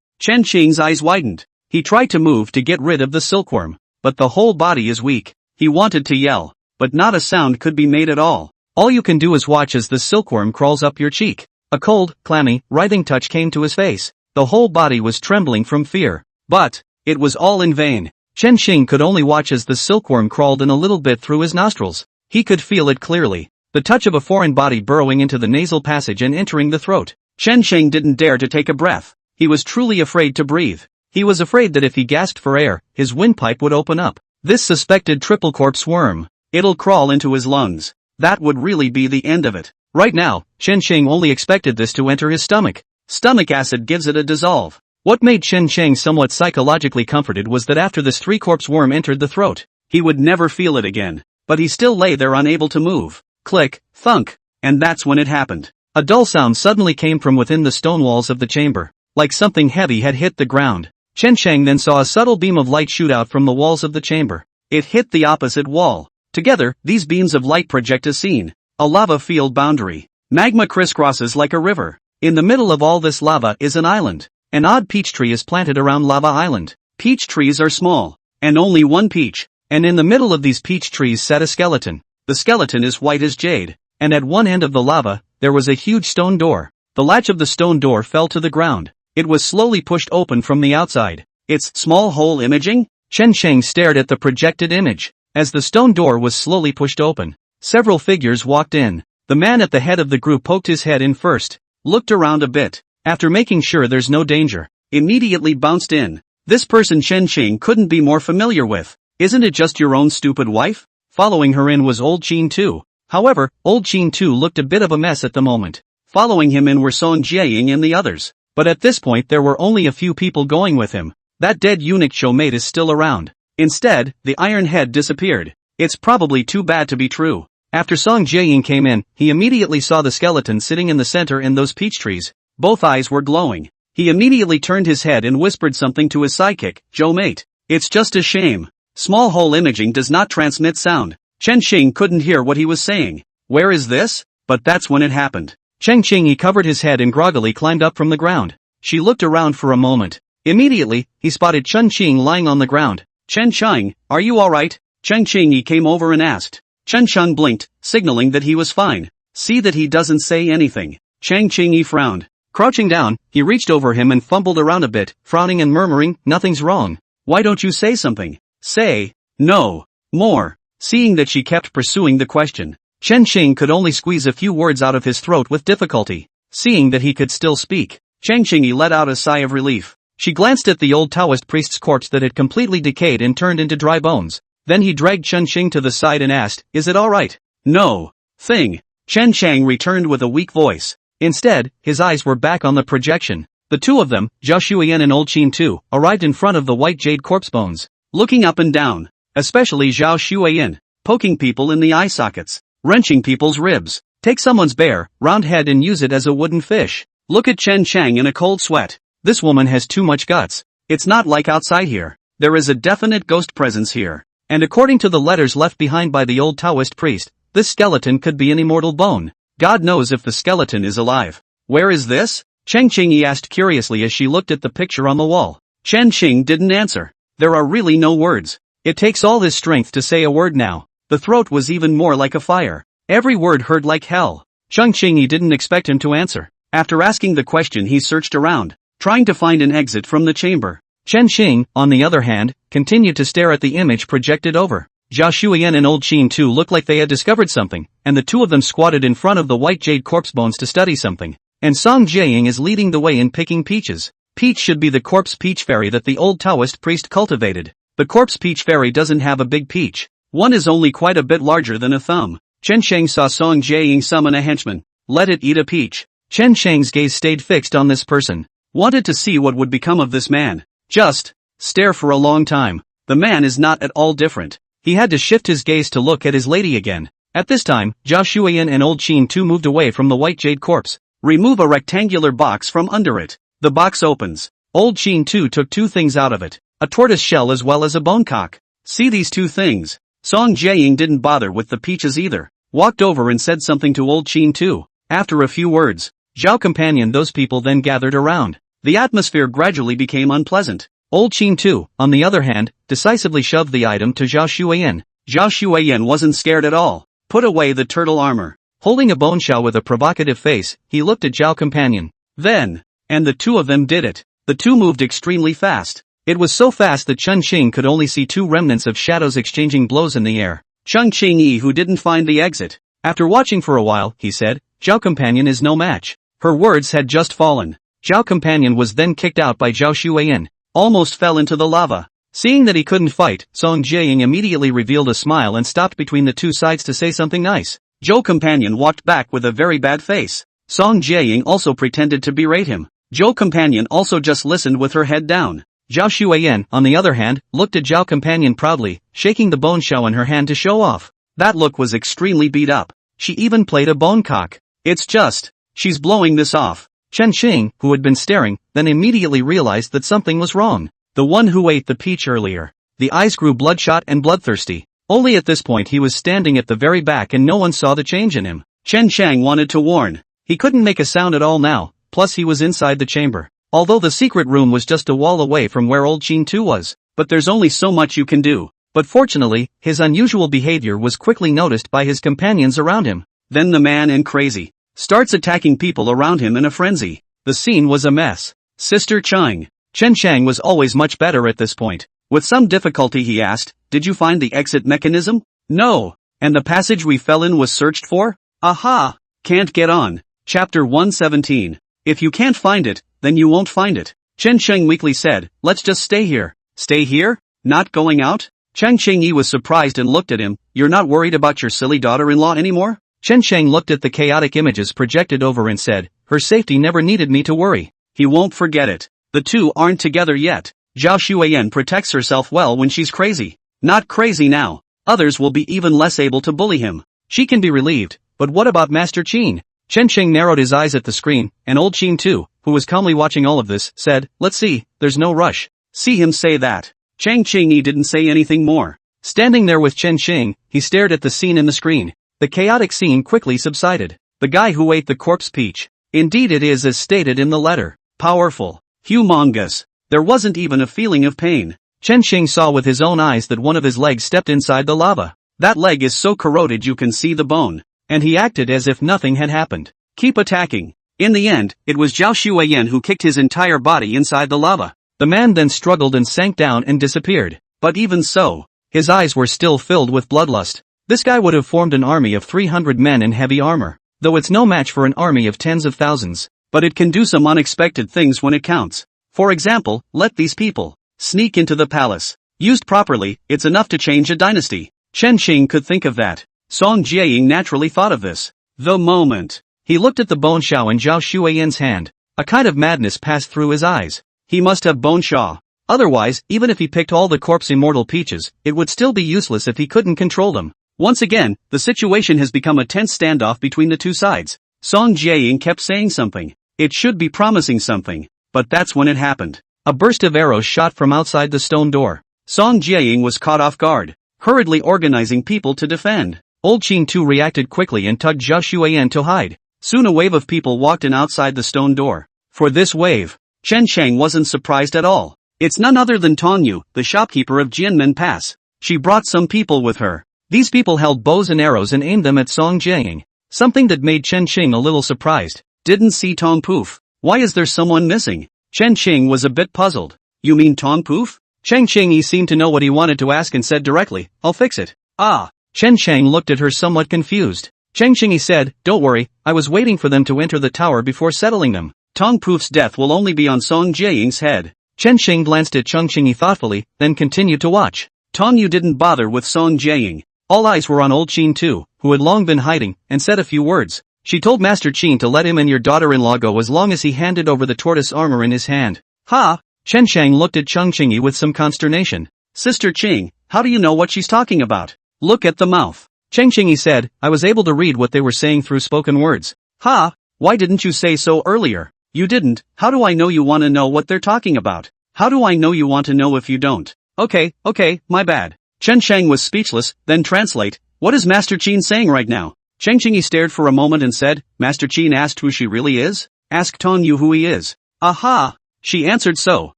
Chen Qing's eyes widened. He tried to move to get rid of the silkworm, but the whole body is weak. He wanted to yell, but not a sound could be made at all. All you can do is watch as the silkworm crawls up your cheek. A cold, clammy, writhing touch came to his face. The whole body was trembling from fear. But, it was all in vain. Chen Xing could only watch as the silkworm crawled in a little bit through his nostrils. He could feel it clearly. The touch of a foreign body burrowing into the nasal passage and entering the throat. Chen Xing didn't dare to take a breath. He was truly afraid to breathe. He was afraid that if he gasped for air, his windpipe would open up. This suspected triple corpse worm. It'll crawl into his lungs. That would really be the end of it. Right now, Chen Xing only expected this to enter his stomach. Stomach acid gives it a dissolve. What made Chen Chang somewhat psychologically comforted was that after this three-corpse worm entered the throat, he would never feel it again. But he still lay there unable to move. Click, thunk, and that's when it happened. A dull sound suddenly came from within the stone walls of the chamber, like something heavy had hit the ground. Chen Chang then saw a subtle beam of light shoot out from the walls of the chamber. It hit the opposite wall. Together, these beams of light project a scene, a lava field boundary. Magma crisscrosses like a river. In the middle of all this lava is an island. An odd peach tree is planted around Lava Island. Peach trees are small, and only one peach, and in the middle of these peach trees sat a skeleton. The skeleton is white as jade, and at one end of the lava, there was a huge stone door. The latch of the stone door fell to the ground. It was slowly pushed open from the outside. It's small hole imaging? Chen Sheng stared at the projected image. As the stone door was slowly pushed open, several figures walked in. The man at the head of the group poked his head in first, looked around a bit. After making sure there's no danger, immediately bounced in. This person Chen Qing couldn't be more familiar with. Isn't it just your own stupid wife? Following her in was old Qin Tu. However, old Qin Tu looked a bit of a mess at the moment. Following him in were Song Jiaying and the others. But at this point there were only a few people going with him. That dead eunuch showmate is still around. Instead, the iron head disappeared. It's probably too bad to be true. After Song Jiaying came in, he immediately saw the skeleton sitting in the center in those peach trees. Both eyes were glowing. He immediately turned his head and whispered something to his sidekick, Joe mate. It's just a shame. Small hole imaging does not transmit sound. Chen Xing couldn't hear what he was saying. Where is this? But that's when it happened. Chen Qing covered his head and groggily climbed up from the ground. She looked around for a moment. Immediately, he spotted Chen Qing lying on the ground. Chen Qing, are you alright? Chen Qing came over and asked. Chen Qing blinked, signaling that he was fine. See that he doesn't say anything. Chen Qing frowned. Crouching down, he reached over him and fumbled around a bit, frowning and murmuring, nothing's wrong. Why don't you say something? Say, no, more. Seeing that she kept pursuing the question, Chen Qing could only squeeze a few words out of his throat with difficulty. Seeing that he could still speak, Chen Qing let out a sigh of relief. She glanced at the old Taoist priest's corpse that had completely decayed and turned into dry bones. Then he dragged Chen Qing to the side and asked, is it alright? No. Thing. Chen Chang returned with a weak voice. Instead, his eyes were back on the projection. The two of them, Zhao Shuiyan and old Qin Tu, arrived in front of the white jade corpse bones, looking up and down, especially Zhao Shuiyan, poking people in the eye sockets, wrenching people's ribs. Take someone's bare, round head and use it as a wooden fish. Look at Chen Chang in a cold sweat. This woman has too much guts. It's not like outside here. There is a definite ghost presence here. And according to the letters left behind by the old Taoist priest, this skeleton could be an immortal bone. God knows if the skeleton is alive. Where is this? Chen Qingyi asked curiously as she looked at the picture on the wall. Chen Qing didn't answer. There are really no words. It takes all his strength to say a word now. The throat was even more like a fire. Every word hurt like hell. Chen Qingyi didn't expect him to answer. After asking the question, he searched around, trying to find an exit from the chamber. Chen Qing, on the other hand, continued to stare at the image projected over. Zhao Shuiyan and Old Qin too looked like they had discovered something, and the two of them squatted in front of the white jade corpse bones to study something. And Song Jiaying is leading the way in picking peaches. Peach should be the corpse peach fairy that the old Taoist priest cultivated. The corpse peach fairy doesn't have a big peach. One is only quite a bit larger than a thumb. Chen Sheng saw Song Jiaying summon a henchman. Let it eat a peach. Chen Sheng's gaze stayed fixed on this person. Wanted to see what would become of this man. Just stare for a long time. The man is not at all different. He had to shift his gaze to look at his lady again. At this time, Zhao Shuiyan and Old Qin too moved away from the white jade corpse. Remove a rectangular box from under it. The box opens. Old Qin too took two things out of it. A tortoise shell as well as a bone cock. See these two things. Song Jiaying didn't bother with the peaches either. Walked over and said something to Old Qin too. After a few words, Zhao companion those people then gathered around. The atmosphere gradually became unpleasant. Old Qin too, on the other hand, decisively shoved the item to Zhao Shuiyan. Zhao Shuiyan wasn't scared at all. Put away the turtle armor. Holding a bone shell with a provocative face, he looked at Zhao companion. Then, and the two of them did it. The two moved extremely fast. It was so fast that Chen Qing could only see two remnants of shadows exchanging blows in the air. Chen Qingyi who didn't find the exit. After watching for a while, he said, Zhao companion is no match. Her words had just fallen. Zhao companion was then kicked out by Zhao Shuiyan. Almost fell into the lava. Seeing that he couldn't fight, Song Jiaying immediately revealed a smile and stopped between the two sides to say something nice. Zhou companion walked back with a very bad face. Song Jiaying also pretended to berate him. Zhou companion also just listened with her head down. Zhao Shuiyan, on the other hand, looked at Zhao companion proudly, shaking the bone shell in her hand to show off. That look was extremely beat up. She even played a bone cock. It's just, she's blowing this off. Chen Qing, who had been staring, then immediately realized that something was wrong. The one who ate the peach earlier. The eyes grew bloodshot and bloodthirsty. Only at this point he was standing at the very back and no one saw the change in him. Chen Shang wanted to warn. He couldn't make a sound at all now, plus he was inside the chamber. Although the secret room was just a wall away from where Old Qin Tu was. But there's only so much you can do. But fortunately, his unusual behavior was quickly noticed by his companions around him. Then the man in crazy starts attacking people around him in a frenzy. The scene was a mess. Sister Chang. Chen Shang was always much better at this point. With some difficulty he asked, did you find the exit mechanism? No. And the passage we fell in was searched for? Aha! Can't get on. Chapter 117. If you can't find it, then you won't find it. Chen Sheng weakly said, let's just stay here. Stay here? Not going out? Chang Chengyi was surprised and looked at him. You're not worried about your silly daughter-in-law anymore? Chen Sheng looked at the chaotic images projected over and said, her safety never needed me to worry. He won't forget it. The two aren't together yet. Zhao Shuiyan protects herself well when she's crazy. Not crazy now. Others will be even less able to bully him. She can be relieved, but what about Master Qin? Chen Sheng narrowed his eyes at the screen, and Old Qin too, who was calmly watching all of this, said, let's see, there's no rush. See him say that. Chang Qingyi didn't say anything more. Standing there with Chen Sheng, he stared at the scene in the screen. The chaotic scene quickly subsided. The guy who ate the corpse peach. Indeed it is as stated in the letter. Powerful. Humongous. There wasn't even a feeling of pain. Chen Sheng saw with his own eyes that one of his legs stepped inside the lava. That leg is so corroded you can see the bone. And he acted as if nothing had happened. Keep attacking. In the end, it was Zhao Shuiyan who kicked his entire body inside the lava. The man then struggled and sank down and disappeared. But even so, his eyes were still filled with bloodlust. This guy would have formed an army of 300 men in heavy armor. Though it's no match for an army of tens of thousands. But it can do some unexpected things when it counts. For example, let these people sneak into the palace. Used properly, it's enough to change a dynasty. Chen Xing could think of that. Song Jiaying naturally thought of this. The moment he looked at the bone shao in Zhao Shuiyan's hand, a kind of madness passed through his eyes. He must have bone shao. Otherwise, even if he picked all the corpse immortal peaches, it would still be useless if he couldn't control them. Once again, the situation has become a tense standoff between the two sides. Song Jiaying kept saying something. It should be promising something. but that's when it happened. A burst of arrows shot from outside the stone door. Song Jiaying was caught off guard, hurriedly organizing people to defend. Old Qin Tu reacted quickly and tugged Zhao Xuan to hide. Soon a wave of people walked in outside the stone door. For this wave, Chen Shang wasn't surprised at all. It's none other than Tong Yu, the shopkeeper of Jianmen Pass. She brought some people with her. These people held bows and arrows and aimed them at Song Jiaying, something that made Chen Xing a little surprised. Didn't see Tong Poof. Why is there someone missing? Chen Xing was a bit puzzled. You mean Tong Poof? Cheng Xing seemed to know what he wanted to ask and said directly, I'll fix it. Ah. Chen Shang looked at her somewhat confused. Cheng Xing said, don't worry, I was waiting for them to enter the tower before settling them. Tong Poof's death will only be on Song Jiaying's head. Chen Xing glanced at Cheng Xing thoughtfully, then continued to watch. Tong Yu didn't bother with Song Jiaying. All eyes were on old Qin Tu, who had long been hiding, and said a few words. She told Master Qin to let him and your daughter-in-law go as long as he handed over the tortoise armor in his hand. Ha! Chen Shang looked at Cheng Xing with some consternation. Sister Qing, how do you know what she's talking about? Look at the mouth. Cheng Xing said, I was able to read what they were saying through spoken words. Ha! Why didn't you say so earlier? You didn't. How do I know you want to know what they're talking about? How do I know you want to know if you don't? Okay, my bad. Chen Shang was speechless, then translate. What is Master Qin saying right now? Cheng Xing stared for a moment and said, Master Qin asked who she really is? Ask Tong Yu who he is. Aha! She answered so.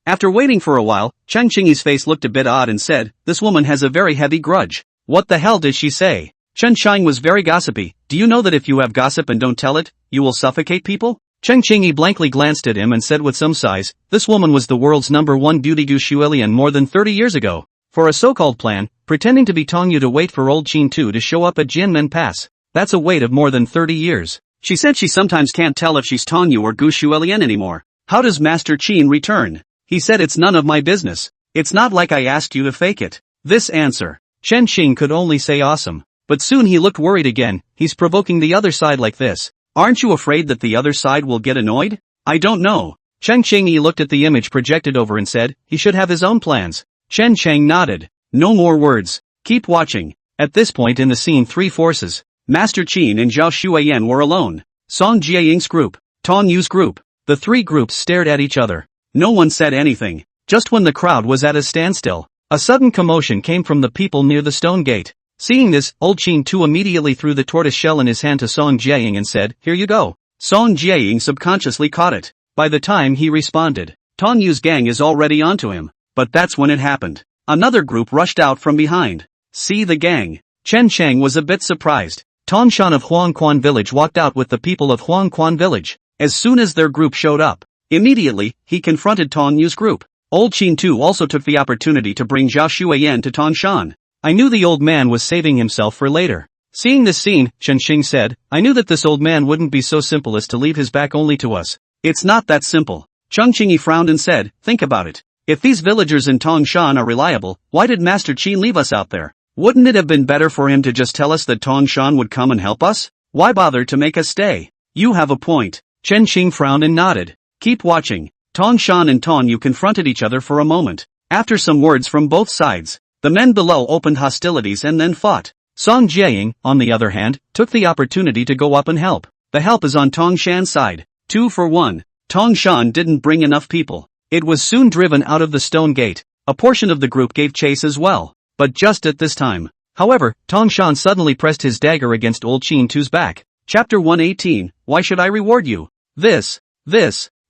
After waiting for a while, Cheng Xing's face looked a bit odd and said, this woman has a very heavy grudge. What the hell did she say? Chen Shang was very gossipy. Do you know that if you have gossip and don't tell it, you will suffocate people? Cheng Xing blankly glanced at him and said with some sighs, this woman was the world's #1 beauty du Xuelian more than 30 years ago. For a so-called plan, pretending to be Tong Yu to wait for old Qin Tu to show up at Jianmen Pass. That's a wait of more than 30 years. She said she sometimes can't tell if she's Tong Yu or Gu Xuelian anymore. How does Master Qin return? He said it's none of my business. It's not like I asked you to fake it. This answer. Chen Xing could only say awesome. But soon he looked worried again. He's provoking the other side like this. Aren't you afraid that the other side will get annoyed? I don't know. Cheng Xing looked at the image projected over and said, he should have his own plans. Chen Chang nodded. No more words. Keep watching. At this point in the scene, three forces. Master Qin and Zhao Xuan were alone. Song Jiaying's group. Tong Yu's group. The three groups stared at each other. No one said anything. Just when the crowd was at a standstill, a sudden commotion came from the people near the stone gate. Seeing this, old Qin Tu immediately threw the tortoise shell in his hand to Song Jiaying and said, here you go. Song Jiaying subconsciously caught it. By the time he responded, Tong Yu's gang is already onto him. But that's when it happened. Another group rushed out from behind. See the gang. Chen Shang was a bit surprised. Tong Shan of Huangquan village walked out with the people of Huangquan village. As soon as their group showed up, immediately, he confronted Tong Yu's group. Old Qin Tu also took the opportunity to bring Zhao Xuan to Tong Shan. I knew the old man was saving himself for later. Seeing this scene, Chen Xing said, I knew that this old man wouldn't be so simple as to leave his back only to us. It's not that simple. Cheng Qing frowned and said, think about it. If these villagers in Tong Shan are reliable, why did Master Qin leave us out there? Wouldn't it have been better for him to just tell us that Tong Shan would come and help us? Why bother to make us stay? You have a point. Chen Xing frowned and nodded. Keep watching. Tong Shan and Tong Yu confronted each other for a moment. After some words from both sides, the men below opened hostilities and then fought. Song Jiaying, on the other hand, took the opportunity to go up and help. The help is on Tong Shan's side. 2 for 1. Tong Shan didn't bring enough people. It was soon driven out of the stone gate. A portion of the group gave chase as well. But just at this time. However, Tong Shan suddenly pressed his dagger against old Qin Tu's back. Chapter 118, Why should I reward you? This.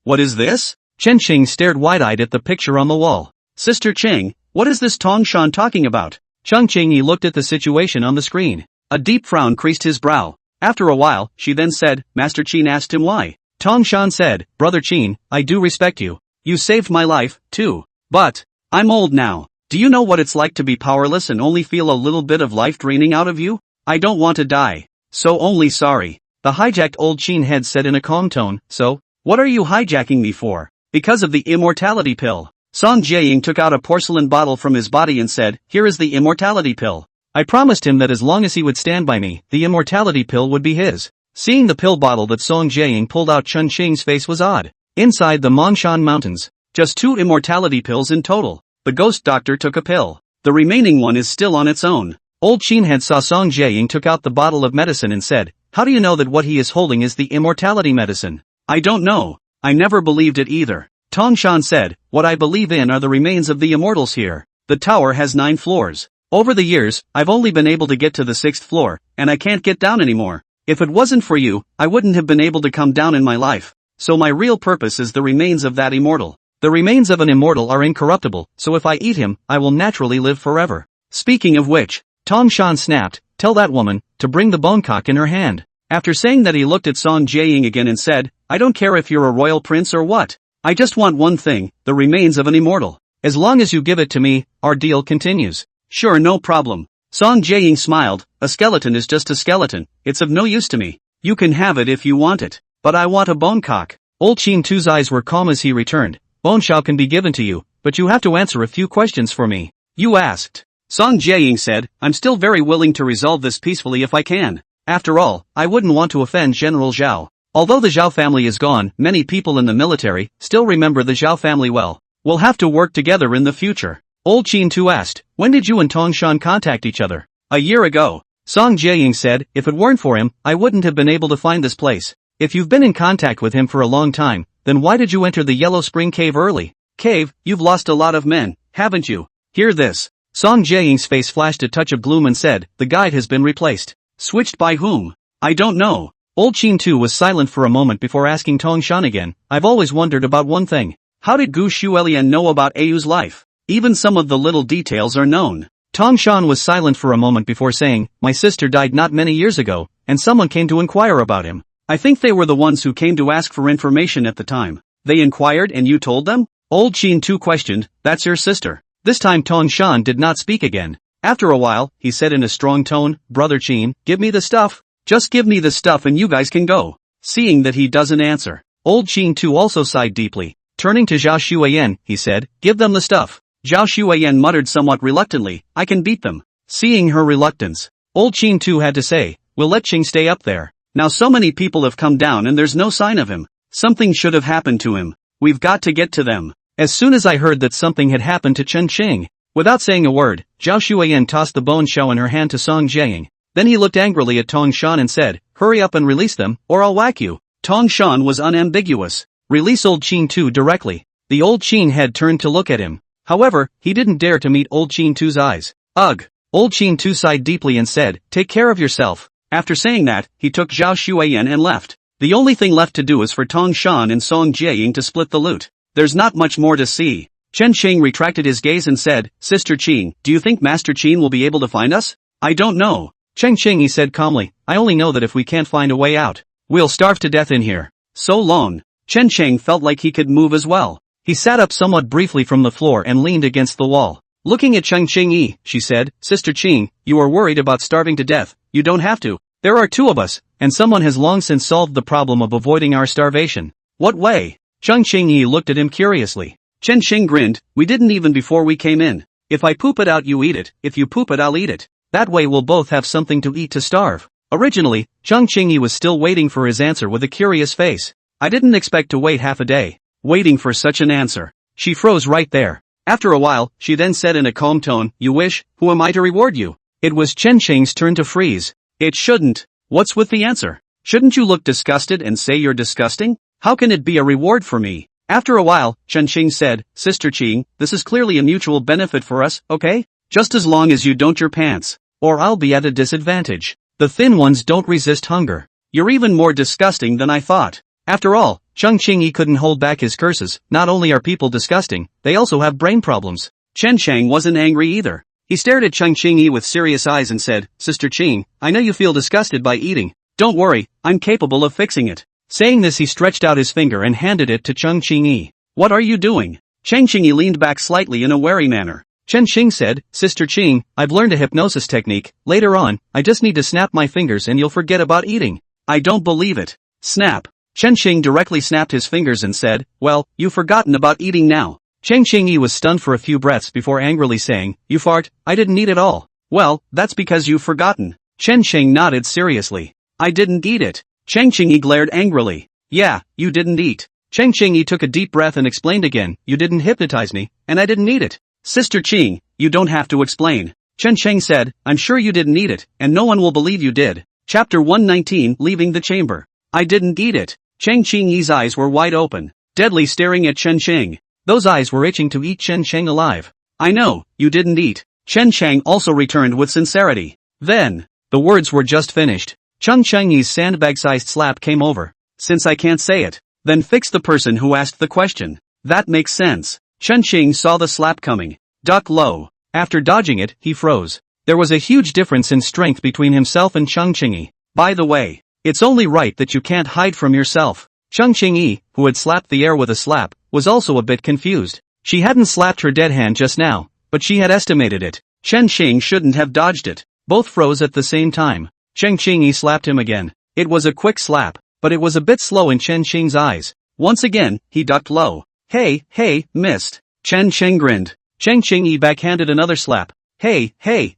What is this? Chen Xing stared wide-eyed at the picture on the wall. Sister Qing, what is this Tong Shan talking about? Cheng Qing looked at the situation on the screen. A deep frown creased his brow. After a while, she then said, Master Qin asked him why. Tong Shan said, Brother Qin, I do respect you. You saved my life, too. But, I'm old now. Do you know what it's like to be powerless and only feel a little bit of life draining out of you? I don't want to die. So only sorry. The hijacked old Qin head said in a calm tone, so, what are you hijacking me for? Because of the immortality pill. Song Jiaying took out a porcelain bottle from his body and said, here is the immortality pill. I promised him that as long as he would stand by me, the immortality pill would be his. Seeing the pill bottle that Song Jiaying pulled out, Chen Xing's face was odd. Inside the Mongshan Mountains, just 2 immortality pills in total. The ghost doctor took a pill. The remaining one is still on its own. Old Qin had saw Song Jiaying took out the bottle of medicine and said, how do you know that what he is holding is the immortality medicine? I don't know. I never believed it either. Tongshan said, what I believe in are the remains of the immortals here. The tower has 9 floors. Over the years, I've only been able to get to the 6th floor, and I can't get down anymore. If it wasn't for you, I wouldn't have been able to come down in my life. So my real purpose is the remains of that immortal. The remains of an immortal are incorruptible, so if I eat him, I will naturally live forever. Speaking of which, Tongshan snapped, tell that woman to bring the bonecock in her hand. After saying that, he looked at Song Jiaying again and said, I don't care if you're a royal prince or what. I just want one thing, the remains of an immortal. As long as you give it to me, our deal continues. Sure, no problem. Song Jiaying smiled, a skeleton is just a skeleton, it's of no use to me. You can have it if you want it. But I want a bonecock. Old Qin Tu's eyes were calm as he returned. Boneshao can be given to you, but you have to answer a few questions for me. You asked. Song Jiaying said, I'm still very willing to resolve this peacefully if I can. After all, I wouldn't want to offend General Zhao. Although the Zhao family is gone, many people in the military still remember the Zhao family well. We'll have to work together in the future. Old Qin Tu asked, when did you and Tongshan contact each other? A year ago. Song Jiaying said, if it weren't for him, I wouldn't have been able to find this place. If you've been in contact with him for a long time, then why did you enter the Yellow Spring Cave early? Cave, you've lost a lot of men, haven't you? Hear this. Song Jiaying's face flashed a touch of gloom and said, the guide has been replaced. Switched by whom? I don't know. Old Qin Tu was silent for a moment before asking Tongshan again, I've always wondered about one thing. How did Gu Shuelian know about Ayu's life? Even some of the little details are known. Tongshan was silent for a moment before saying, my sister died not many years ago, and someone came to inquire about him. I think they were the ones who came to ask for information at the time. They inquired and you told them? Old Qin Tu questioned, that's your sister. This time Tongshan did not speak again. After a while, he said in a strong tone, Brother Qin, give me the stuff. Just give me the stuff and you guys can go. Seeing that he doesn't answer, Old Qin Tu also sighed deeply. Turning to Zhao Xueyan, he said, give them the stuff. Zhao Xueyan muttered somewhat reluctantly, I can beat them. Seeing her reluctance, Old Qin Tu had to say, we'll let Qing stay up there. Now so many people have come down and there's no sign of him. Something should have happened to him. We've got to get to them. As soon as I heard that something had happened to Chen Qing, without saying a word, Zhao Xueyan tossed the bone shell in her hand to Song Jiaying. Then he looked angrily at Tongshan and said, hurry up and release them, or I'll whack you. Tongshan was unambiguous. Release Old Qin Tu directly. The old Qin had turned to look at him. However, he didn't dare to meet Old Qin Tu's eyes. Ugh. Old Qin Tu sighed deeply and said, take care of yourself. After saying that, he took Zhao Xueyan and left. The only thing left to do is for Tongshan and Song Jiaying to split the loot. There's not much more to see. Chen Qing retracted his gaze and said, Sister Qing, do you think Master Qin will be able to find us? I don't know. Chen Qing, he said calmly, I only know that if we can't find a way out, we'll starve to death in here. So long. Chen Qing felt like he could move as well. He sat up somewhat briefly from the floor and leaned against the wall. Looking at Chen Qing, she said, Sister Qing, you are worried about starving to death. You don't have to. There are 2 of us, and someone has long since solved the problem of avoiding our starvation. What way? Chen Qing looked at him curiously. Chen Qing grinned, we didn't even before we came in. If I poop it out you eat it, if you poop it I'll eat it. That way we'll both have something to eat to starve. Originally, Chen Qing was still waiting for his answer with a curious face. I didn't expect to wait half a day. Waiting for such an answer. She froze right there. After a while, she then said in a calm tone, you wish, who am I to reward you? It was Chen Qing's turn to freeze. It shouldn't. What's with the answer? Shouldn't you look disgusted and say you're disgusting? How can it be a reward for me? After a while, Chen Qing said, Sister Qing, this is clearly a mutual benefit for us, okay? Just as long as you don't your pants. Or I'll be at a disadvantage. The thin ones don't resist hunger. You're even more disgusting than I thought. After all, Chen Qing couldn't hold back his curses. Not only are people disgusting, they also have brain problems. Chen Chang wasn't angry either. He stared at Chen Qing with serious eyes and said, Sister Qing, I know you feel disgusted by eating. Don't worry, I'm capable of fixing it. Saying this he stretched out his finger and handed it to Chen Qing. What are you doing? Chen Qing leaned back slightly in a wary manner. Chen Qing said, Sister Qing, I've learned a hypnosis technique. Later on, I just need to snap my fingers and you'll forget about eating. I don't believe it. Snap. Chen Qing directly snapped his fingers and said, well, you've forgotten about eating now. Chen Qing was stunned for a few breaths before angrily saying, you fart, I didn't eat it all. Well, that's because you've forgotten. Chen Qing nodded seriously. I didn't eat it. Chen Qing glared angrily. Yeah, you didn't eat. Chen Qing took a deep breath and explained again, you didn't hypnotize me, and I didn't eat it. Sister Qing, you don't have to explain. Chen Qing said, I'm sure you didn't eat it, and no one will believe you did. Chapter 119, Leaving the Chamber. I didn't eat it. Chen Qing's eyes were wide open. deadly staring at Chen Sheng. Those eyes were itching to eat Chen Sheng alive. I know, you didn't eat. Chen Sheng also returned with sincerity. Then, the words were just finished. Chung Cheng-yi's sandbag-sized slap came over. Since I can't say it, then fix the person who asked the question. That makes sense. Chen Sheng saw the slap coming. Duck low. After dodging it, he froze. There was a huge difference in strength between himself and Chung Cheng-yi. By the way, it's only right that you can't hide from yourself. Chung Cheng-yi, who had slapped the air with a slap, was also a bit confused. She hadn't slapped her dead hand just now, but she had estimated it. Chen Sheng shouldn't have dodged it. Both froze at the same time. Chen Sheng-yi slapped him again. It was a quick slap, but it was a bit slow in Chen Sheng's eyes. Once again, he ducked low. Hey, missed. Chen Sheng grinned. Chen Sheng-yi backhanded another slap. Hey,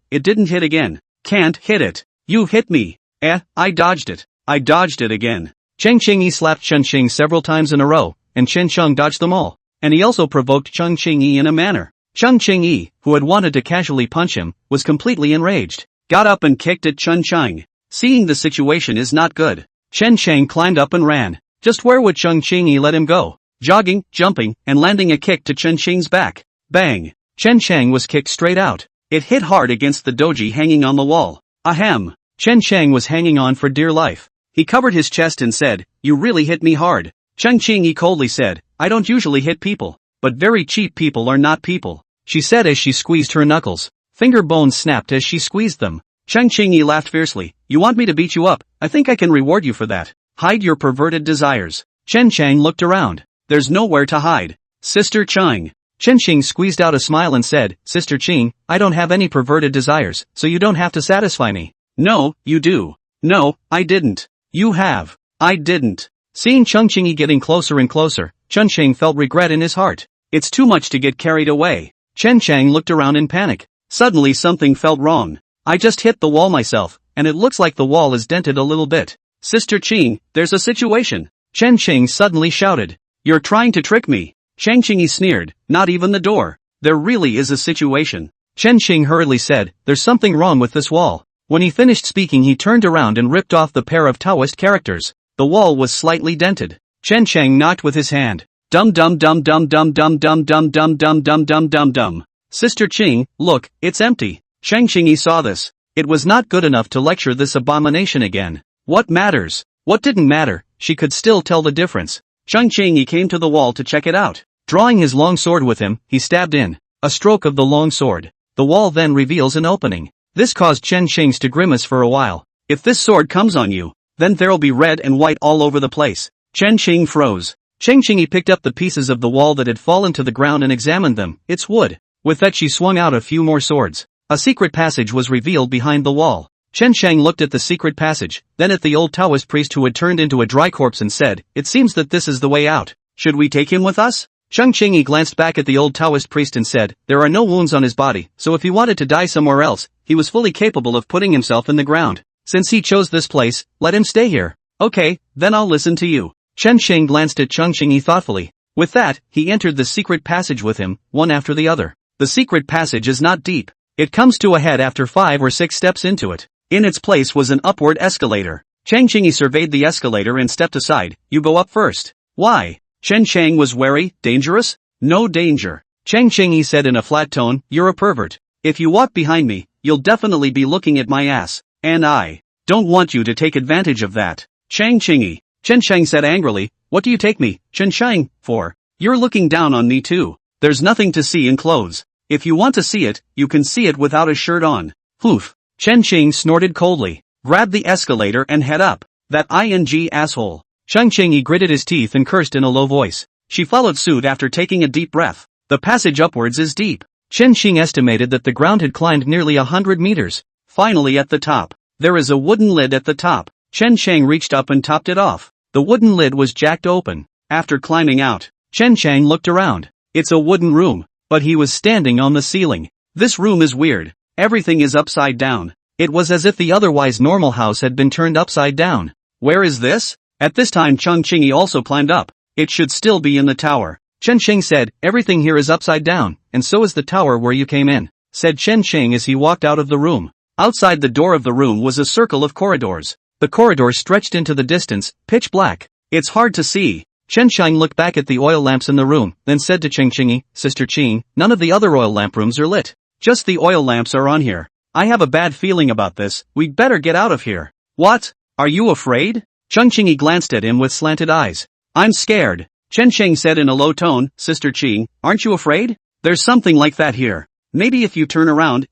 it didn't hit again. Can't hit it. You hit me. I dodged it. I dodged it again. Chen Sheng-yi slapped Chen Sheng several times in a row, and Chen Sheng dodged them all. And he also provoked Chung Cheng-yi in a manner. Chung Cheng-yi, who had wanted to casually punch him, was completely enraged. Got up and kicked at Chen Sheng. Seeing the situation is not good. Chen Sheng climbed up and ran. Just where would Chung Cheng-yi let him go? Jogging, jumping, and landing a kick to Chen Sheng's back. Bang! Chen Sheng was kicked straight out. It hit hard against the doji hanging on the wall. Ahem! Chen Sheng was hanging on for dear life. He covered his chest and said, "You really hit me hard." Chen Cheng-yi coldly said, "I don't usually hit people, but very cheap people are not people," she said as she squeezed her knuckles. Finger bones snapped as she squeezed them. Chen Cheng-yi laughed fiercely. "You want me to beat you up? I think I can reward you for that. Hide your perverted desires." Chen Sheng looked around. "There's nowhere to hide. Sister Cheng." Chen Sheng squeezed out a smile and said, "Sister Cheng, I don't have any perverted desires, so you don't have to satisfy me." "No, you do." "No, I didn't." "You have." "I didn't." Seeing Chung Cheng-yi getting closer and closer, Chen Sheng felt regret in his heart. It's too much to get carried away. Chen Sheng looked around in panic. Suddenly something felt wrong. I just hit the wall myself, and it looks like the wall is dented a little bit. "Sister Cheng, there's a situation." Chen Sheng suddenly shouted. "You're trying to trick me." Chen Cheng sneered. "Not even the door. There really is a situation." Chen Sheng hurriedly said, "There's something wrong with this wall." When he finished speaking, he turned around and ripped off the pair of Taoist characters. The wall was slightly dented. Chen Sheng knocked with his hand. Dum dum dum dum dum dum dum dum dum dum dum dum dum dum. "Sister Cheng, look, it's empty." Chen Cheng saw this. It was not good enough to lecture this abomination again. What matters? What didn't matter? She could still tell the difference. Chen Cheng came to the wall to check it out. Drawing his long sword with him, he stabbed in. A stroke of the long sword. The wall then reveals an opening. This caused Chen Sheng to grimace for a while. "If this sword comes on you, then there'll be red and white all over the place." Chen Sheng froze. Chen Cheng picked up the pieces of the wall that had fallen to the ground and examined them. It's wood. With that she swung out a few more swords. A secret passage was revealed behind the wall. Chen Sheng looked at the secret passage, then at the old Taoist priest who had turned into a dry corpse and said, "It seems that this is the way out. Should we take him with us?" Chen Cheng glanced back at the old Taoist priest and said, "There are no wounds on his body, so if he wanted to die somewhere else, he was fully capable of putting himself in the ground. Since he chose this place, let him stay here." "Okay, then I'll listen to you." Chen Sheng glanced at Chung Cheng thoughtfully. With that, he entered the secret passage with him, one after the other. The secret passage is not deep. It comes to a head after 5 or 6 steps into it. In its place was an upward escalator. Chen Cheng surveyed the escalator and stepped aside. "You go up first." "Why?" Chen Cheng was wary. "Dangerous?" "No danger." Chen Cheng said in a flat tone, "You're a pervert. If you walk behind me, you'll definitely be looking at my ass, and I don't want you to take advantage of that." Chen Cheng said angrily, "What do you take me, Chen Sheng, for? You're looking down on me too. There's nothing to see in clothes. If you want to see it, you can see it without a shirt on." "Poof." Chen Cheng snorted coldly. "Grab the escalator and head up. That ing asshole." Chen Cheng gritted his teeth and cursed in a low voice. She followed suit after taking a deep breath. The passage upwards is deep. Chen Cheng estimated that the ground had climbed nearly 100 meters. Finally at the top, there is a wooden lid at the top. Chen Cheng reached up and topped it off. The wooden lid was jacked open. After climbing out, Chen Cheng looked around. It's a wooden room, but he was standing on the ceiling. This room is weird. Everything is upside down. It was as if the otherwise normal house had been turned upside down. Where is this? At this time Chung Cheng also climbed up. It should still be in the tower. Chen Sheng said, "Everything here is upside down, and so is the tower where you came in," said Chen Sheng as he walked out of the room. Outside the door of the room was a circle of corridors. The corridor stretched into the distance, pitch black. It's hard to see. Chen Shang looked back at the oil lamps in the room, then said to Cheng Chingy, Sister Qing, none of the other oil lamp rooms are lit. Just the oil lamps are on here. I have a bad feeling about this, we'd better get out of here. What? Are you afraid? Cheng Chingy glanced at him with slanted eyes. I'm scared. Chen Sheng said in a low tone, Sister Qing, aren't you afraid? There's something like that here. Maybe if you turn around,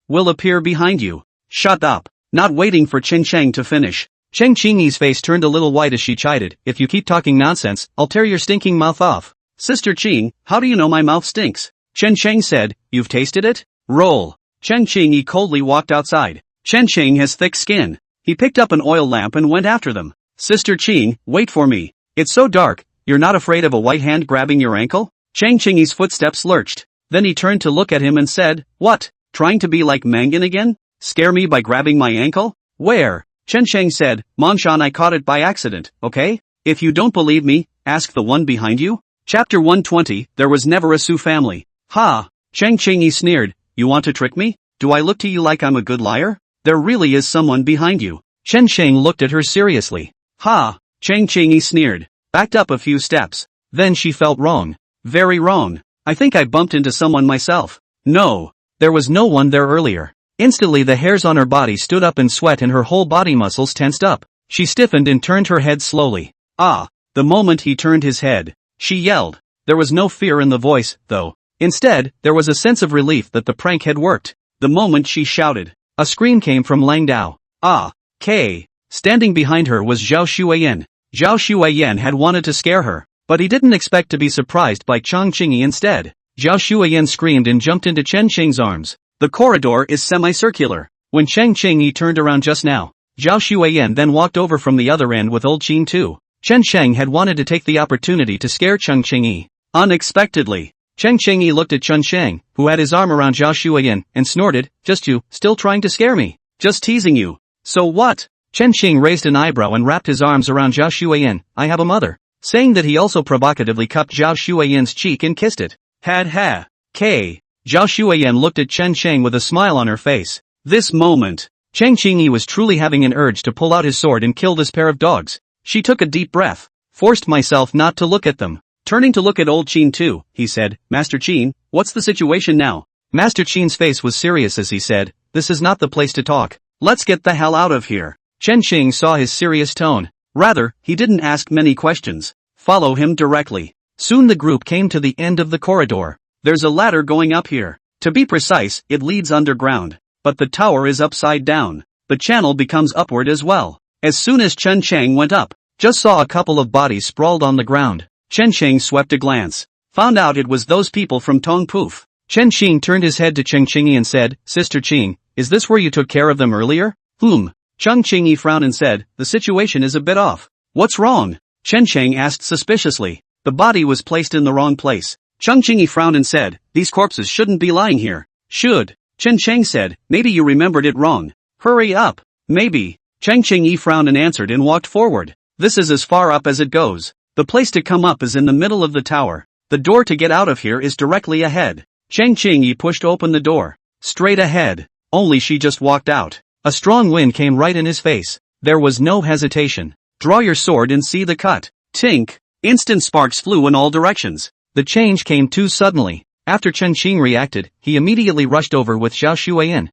will appear behind you. Shut up. Not waiting for Chen Sheng to finish. Cheng Chingy's face turned a little white as she chided, if you keep talking nonsense, I'll tear your stinking mouth off. Sister Qing, how do you know my mouth stinks? Chen Sheng said, you've tasted it? Roll. Cheng Chingy coldly walked outside. Chen Sheng has thick skin. He picked up an oil lamp and went after them. Sister Qing, wait for me. It's so dark, you're not afraid of a white hand grabbing your ankle? Cheng Chingy's footsteps lurched. Then he turned to look at him and said, what? Trying to be like Mangan again? Scare me by grabbing my ankle? Where? Chen Sheng said, Mongshan, I caught it by accident, okay? If you don't believe me, ask the one behind you. Chapter 120, There Was Never a Sioux Family. Ha! Cheng Chingy sneered, you want to trick me? Do I look to you like I'm a good liar? There really is someone behind you. Chen Sheng looked at her seriously. Ha! Cheng Chingy sneered, backed up a few steps. Then she felt wrong. Very wrong. I think I bumped into someone myself. No. There was no one there earlier. Instantly the hairs on her body stood up in sweat and her whole body muscles tensed up. She stiffened and turned her head slowly. Ah! The moment he turned his head, she yelled. There was no fear in the voice, though. Instead, there was a sense of relief that the prank had worked. The moment she shouted, a scream came from Lang Dao. Ah! K. Standing behind her was Zhao Shuiyan. Zhao Shuiyan had wanted to scare her, but he didn't expect to be surprised by Cheng Chingy instead. Zhao Shuiyan screamed and jumped into Chen Sheng's arms. The corridor is semicircular. When Cheng Chingy turned around just now, Zhao Shuiyan then walked over from the other end with old Qin too. Chen Sheng had wanted to take the opportunity to scare Cheng Chingy. Unexpectedly, Cheng Chingy looked at Chen Sheng, who had his arm around Zhao Shuiyan, and snorted, just you, still trying to scare me? Just teasing you. So what? Chen Sheng raised an eyebrow and wrapped his arms around Zhao Shuiyan. I have a mother. Saying that he also provocatively cupped Zhao Shuiyan's cheek and kissed it. Ha. K. Zhao Shuiyan looked at Chen Sheng with a smile on her face. This moment, Cheng Chingy was truly having an urge to pull out his sword and kill this pair of dogs. She took a deep breath, forced myself not to look at them. Turning to look at old Qin too, he said, Master Qin, what's the situation now? Master Qin's face was serious as he said, this is not the place to talk. Let's get the hell out of here. Chen Sheng saw his serious tone. Rather, he didn't ask many questions. Follow him directly. Soon the group came to the end of the corridor. There's a ladder going up here. To be precise, it leads underground. But the tower is upside down. The channel becomes upward as well. As soon as Chen Sheng went up, just saw a couple of bodies sprawled on the ground. Chen Sheng swept a glance. Found out it was those people from Tong Poof. Chen Sheng turned his head to Cheng Chingy and said, Sister Qing, is this where you took care of them earlier? Cheng Chingy frowned and said, the situation is a bit off. What's wrong? Chen Sheng asked suspiciously. The body was placed in the wrong place. Cheng Chingy frowned and said, these corpses shouldn't be lying here. Should. Chen Sheng said, maybe you remembered it wrong. Hurry up. Maybe. Cheng Chingy frowned and answered and walked forward. This is as far up as it goes. The place to come up is in the middle of the tower. The door to get out of here is directly ahead. Cheng Chingy pushed open the door. Straight ahead. Only she just walked out. A strong wind came right in his face. There was no hesitation. Draw your sword and see the cut. Tink. Instant sparks flew in all directions. The change came too suddenly. After Chen Qing reacted, he immediately rushed over with Zhao Shuiyan.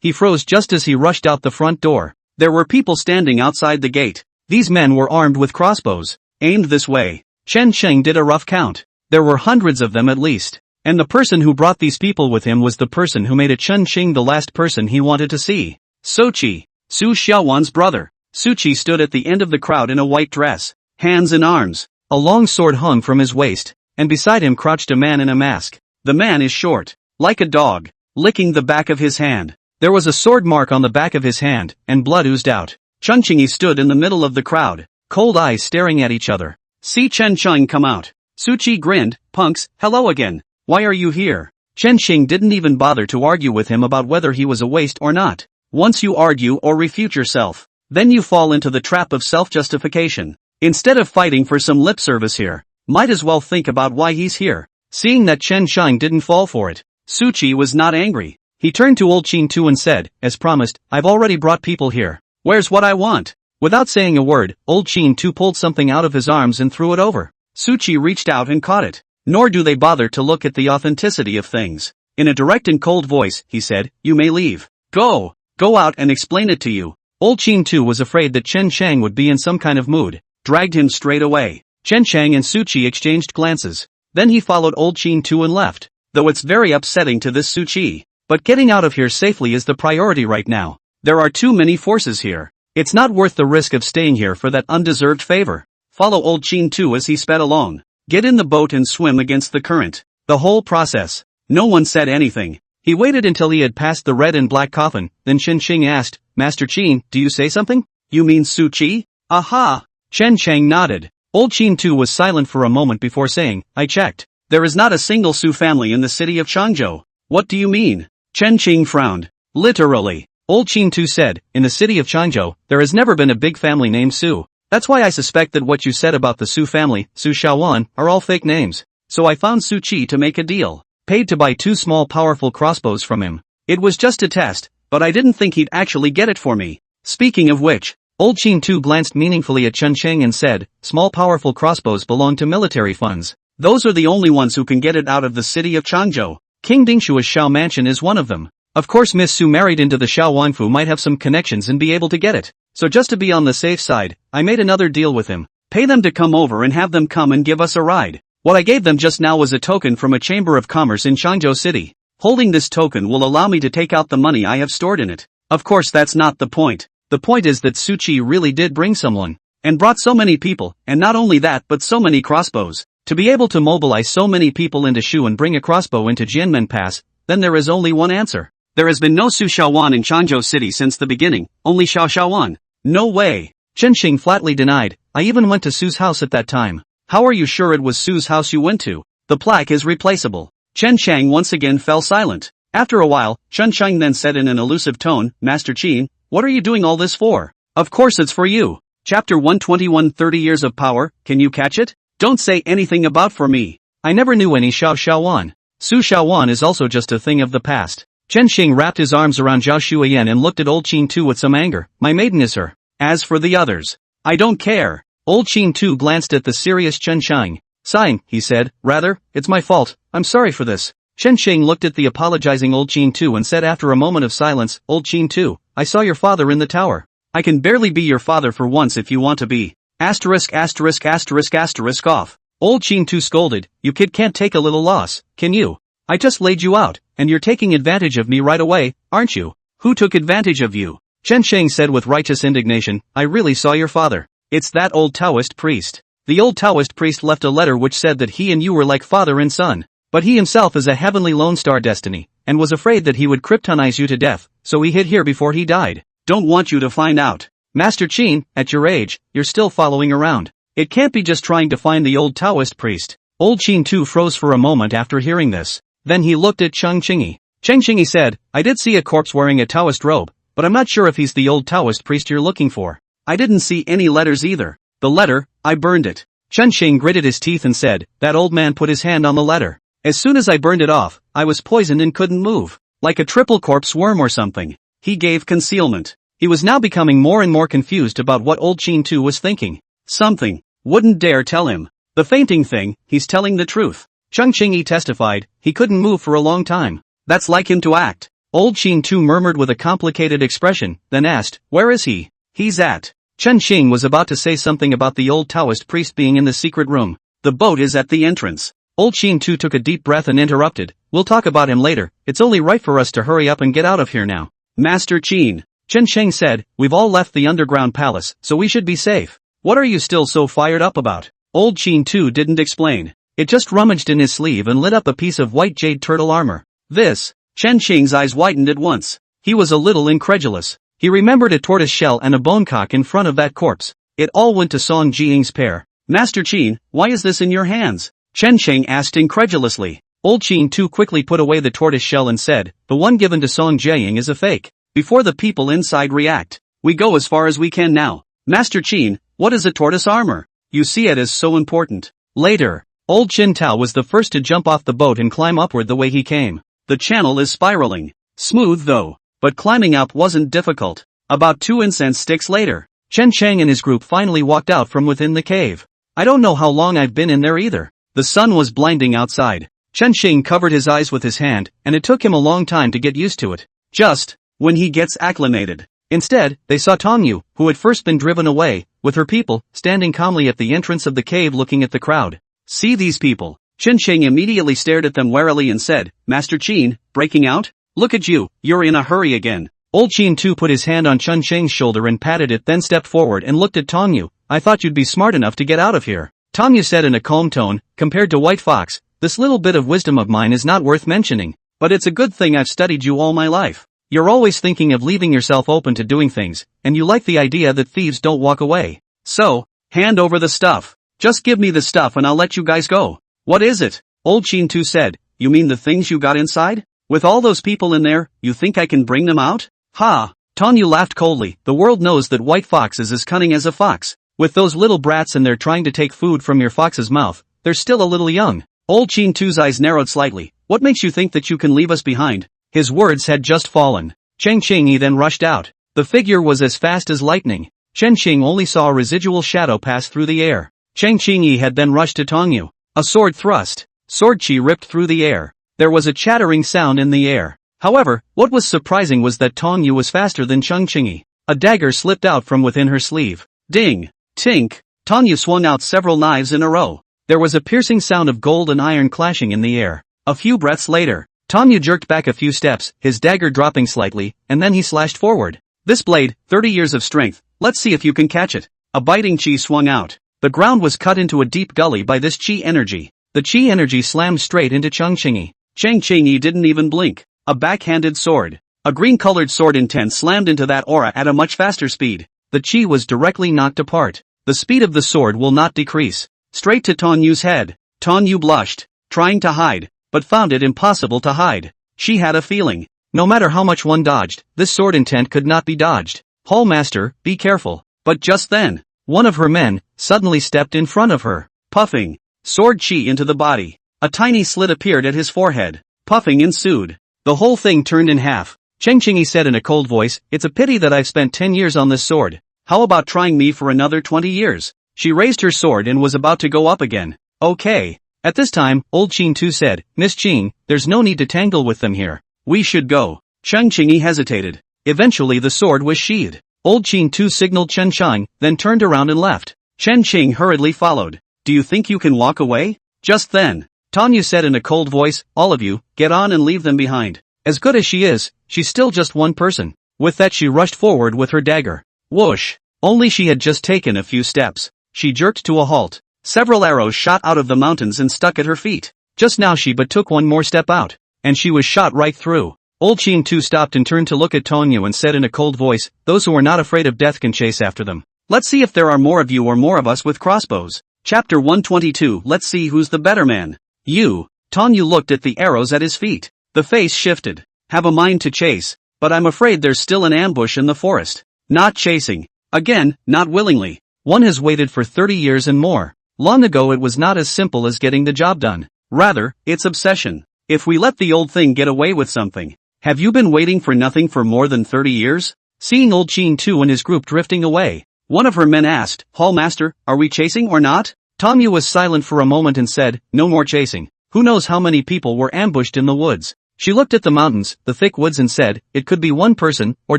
He froze just as he rushed out the front door. There were people standing outside the gate. These men were armed with crossbows, aimed this way. Chen Sheng did a rough count. There were hundreds of them at least. And the person who brought these people with him was the person who made a Chen Qing the last person he wanted to see. Sochi, Su Xiaowan's brother. Suchi stood at the end of the crowd in a white dress, hands in arms. A long sword hung from his waist, and beside him crouched a man in a mask. The man is short, like a dog, licking the back of his hand. There was a sword mark on the back of his hand, and blood oozed out. Chen Qingy stood in the middle of the crowd, cold eyes staring at each other. See Chen Qing come out. Suchi grinned, punks, hello again. Why are you here? Chen Qing didn't even bother to argue with him about whether he was a waste or not. Once you argue or refute yourself, then you fall into the trap of self-justification. Instead of fighting for some lip service here, might as well think about why he's here. Seeing that Chen Qing didn't fall for it, Suchi was not angry. He turned to old Qin Tu and said, as promised, I've already brought people here. Where's what I want? Without saying a word, old Chin Tu pulled something out of his arms and threw it over. Suchi reached out and caught it. Nor do they bother to look at the authenticity of things. In a direct and cold voice, he said, "You may leave. Go out and explain it to you." Old Chin Tu was afraid that Chen Chang would be in some kind of mood. Dragged him straight away. Chen Chang and Suchi exchanged glances. Then he followed old Chin Tu and left. Though it's very upsetting to this Suchi. But getting out of here safely is the priority right now. There are too many forces here. It's not worth the risk of staying here for that undeserved favor. Follow old Chin Tu as he sped along. Get in the boat and swim against the current. The whole process. No one said anything. He waited until he had passed the red and black coffin, then Chen Ching asked, "Master Chin, do you say something?" "You mean Suchi?" "Aha!" Chen Chang nodded. Old Chin Tu was silent for a moment before saying, "I checked. There is not a single Su family in the city of Changzhou." "What do you mean?" Chen Ching frowned. "Literally." Old Chin Tu said, "In the city of Changzhou, there has never been a big family named Su. That's why I suspect that what you said about the Su family, Su Shaowan, are all fake names. So I found Su Chi to make a deal. Paid to buy 2 small powerful crossbows from him. It was just a test, but I didn't think he'd actually get it for me. Speaking of which," old Chin Tu glanced meaningfully at Chen Cheng and said, "Small powerful crossbows belong to military funds. Those are the only ones who can get it out of the city of Changzhou. King Dingshua's Shao Mansion is one of them. Of course Miss Su married into the Shao Wanfu might have some connections and be able to get it. So just to be on the safe side, I made another deal with him. Pay them to come over and have them come and give us a ride. What I gave them just now was a token from a chamber of commerce in Changzhou City. Holding this token will allow me to take out the money I have stored in it. Of course that's not the point. The point is that Su Chi really did bring someone. And brought so many people, and not only that but so many crossbows. To be able to mobilize so many people into Shu and bring a crossbow into Jianmen Pass, then there is only one answer. There has been no Su Shaowan in Changzhou City since the beginning, only Xiao Shaowan. No way. Chen Xing flatly denied. I even went to Su's house at that time. How are you sure it was Su's house you went to? The plaque is replaceable. Chen Chang once again fell silent. After a while, Chen Chang then said in an elusive tone, Master Qin, what are you doing all this for? Of course it's for you. Chapter 121 30 Years of Power, can you catch it? Don't say anything about for me. I never knew any Xiao Shaowan. Su Shaowan is also just a thing of the past. Chen Xing wrapped his arms around Zhao Shuiyan and looked at old Qin Tu with some anger. My maiden is her. As for the others, I don't care. Old Qin Tu glanced at the serious Chen Chang. Sighing, he said, rather, it's my fault, I'm sorry for this. Chen Xing looked at the apologizing old Qin Tu and said after a moment of silence, Old Qin Tu, I saw your father in the tower. I can barely be your father for once if you want to be. Asterisk asterisk asterisk asterisk off. Old Qin Tu scolded, you kid can't take a little loss, can you? I just laid you out, and you're taking advantage of me right away, aren't you? Who took advantage of you? Chen Sheng said with righteous indignation, I really saw your father. It's that old Taoist priest. The old Taoist priest left a letter which said that he and you were like father and son. But he himself is a heavenly Lone Star destiny, and was afraid that he would kryptonize you to death, so he hid here before he died. Don't want you to find out. Master Qin, at your age, you're still following around. It can't be just trying to find the old Taoist priest. Old Qin Tu froze for a moment after hearing this. Then he looked at Cheng Qingyi. Cheng Qingyi said, I did see a corpse wearing a Taoist robe, but I'm not sure if he's the old Taoist priest you're looking for. I didn't see any letters either. The letter, I burned it. Chen Xing gritted his teeth and said, that old man put his hand on the letter. As soon as I burned it off, I was poisoned and couldn't move. Like a triple corpse worm or something. He gave concealment. He was now becoming more and more confused about what old Qin Tu was thinking. Something. Wouldn't dare tell him. The fainting thing, he's telling the truth. Cheng Qingyi testified, he couldn't move for a long time. That's like him to act. Old Qin Tu murmured with a complicated expression, then asked, where is he? He's at. Chen Xing was about to say something about the old Taoist priest being in the secret room. The boat is at the entrance. Old Qin Tu took a deep breath and interrupted, we'll talk about him later, it's only right for us to hurry up and get out of here now. Master Qin. Chen Sheng said, we've all left the underground palace, so we should be safe. What are you still so fired up about? Old Qin Tu didn't explain. It just rummaged in his sleeve and lit up a piece of white jade turtle armor. This. Chen Xing's eyes widened at once. He was a little incredulous. He remembered a tortoise shell and a bonecock in front of that corpse. It all went to Song Jiying's pair. Master Qin, why is this in your hands? Chen Xing asked incredulously. Old Qin Tu quickly put away the tortoise shell and said, the one given to Song Jiying is a fake. Before the people inside react, we go as far as we can now. Master Qin, what is a tortoise armor? You see it as so important. Later, old Qin Tao was the first to jump off the boat and climb upward the way he came. The channel is spiraling. Smooth though, but climbing up wasn't difficult. About 2 incense sticks later, Chen Chang and his group finally walked out from within the cave. I don't know how long I've been in there either. The sun was blinding outside. Chen Xing covered his eyes with his hand, and it took him a long time to get used to it. Just when he gets acclimated. Instead, they saw Tong Yu, who had first been driven away, with her people, standing calmly at the entrance of the cave looking at the crowd. See these people. Chen Xing immediately stared at them warily and said, Master Qin, breaking out? Look at you, you're in a hurry again. Old Qin too put his hand on Chen Xing's shoulder and patted it, then stepped forward and looked at Tong Yu. I thought you'd be smart enough to get out of here. Tong Yu said in a calm tone, compared to White Fox, this little bit of wisdom of mine is not worth mentioning. But it's a good thing I've studied you all my life. You're always thinking of leaving yourself open to doing things, and you like the idea that thieves don't walk away. So, hand over the stuff. Just give me the stuff and I'll let you guys go. What is it? Old Qin Tu said, you mean the things you got inside? With all those people in there, you think I can bring them out? Ha! Tong Yu laughed coldly. The world knows that White Fox is as cunning as a fox. With those little brats and they're trying to take food from your fox's mouth, they're still a little young. Old Qin Tu's eyes narrowed slightly. What makes you think that you can leave us behind? His words had just fallen. Chen Qingyi then rushed out. The figure was as fast as lightning. Chen Qing only saw a residual shadow pass through the air. Chen Qingyi had then rushed to Tong Yu. A sword thrust. Sword chi ripped through the air. There was a chattering sound in the air. However, what was surprising was that Tong Yu was faster than Chen Qingyi. A dagger slipped out from within her sleeve. Ding! Tink! Tong Yu swung out several knives in a row. There was a piercing sound of gold and iron clashing in the air. A few breaths later, Tong Yu jerked back a few steps, his dagger dropping slightly, and then he slashed forward. This blade, 30 years of strength, let's see if you can catch it. A biting chi swung out. The ground was cut into a deep gully by this chi energy. The chi energy slammed straight into Chen Qingyi. Chen Qingyi didn't even blink. A backhanded sword. A green-colored sword intent slammed into that aura at a much faster speed. The chi was directly knocked apart. The speed of the sword will not decrease. Straight to Tong Yu's head. Tong Yu blushed, trying to hide, but found it impossible to hide. She had a feeling. No matter how much one dodged, this sword intent could not be dodged. Hall Master, be careful. But just then, one of her men suddenly stepped in front of her. Puffing. Sword chi into the body. A tiny slit appeared at his forehead. Puffing ensued. The whole thing turned in half. Chen Qingyi said in a cold voice, it's a pity that I've spent 10 years on this sword. How about trying me for another 20 years? She raised her sword and was about to go up again. Okay. At this time, Old Qin Tu said, Miss Qing, there's no need to tangle with them here. We should go. Chen Qingyi hesitated. Eventually the sword was sheathed. Old Qin Tu signaled Chen Chang, then turned around and left. Chen Qing hurriedly followed. Do you think you can walk away? Just then, Tong Yu said in a cold voice, all of you, get on and leave them behind. As good as she is, she's still just one person. With that she rushed forward with her dagger. Whoosh! Only she had just taken a few steps. She jerked to a halt. Several arrows shot out of the mountains and stuck at her feet. Just now she but took one more step out, and she was shot right through. Old Qin Tu stopped and turned to look at Tong Yu and said in a cold voice, those who are not afraid of death can chase after them. Let's see if there are more of you or more of us with crossbows. Chapter 122. Let's see who's the better man. You. Tong Yu looked at the arrows at his feet. The face shifted. Have a mind to chase, but I'm afraid there's still an ambush in the forest. Not chasing. Again, not willingly. One has waited for 30 years and more. Long ago it was not as simple as getting the job done. Rather, it's obsession. If we let the old thing get away with something. Have you been waiting for nothing for more than 30 years? Seeing Old Qin Tu and his group drifting away, one of her men asked, Hall Master, are we chasing or not? Tong Yu was silent for a moment and said, no more chasing. Who knows how many people were ambushed in the woods? She looked at the mountains, the thick woods and said, it could be one person, or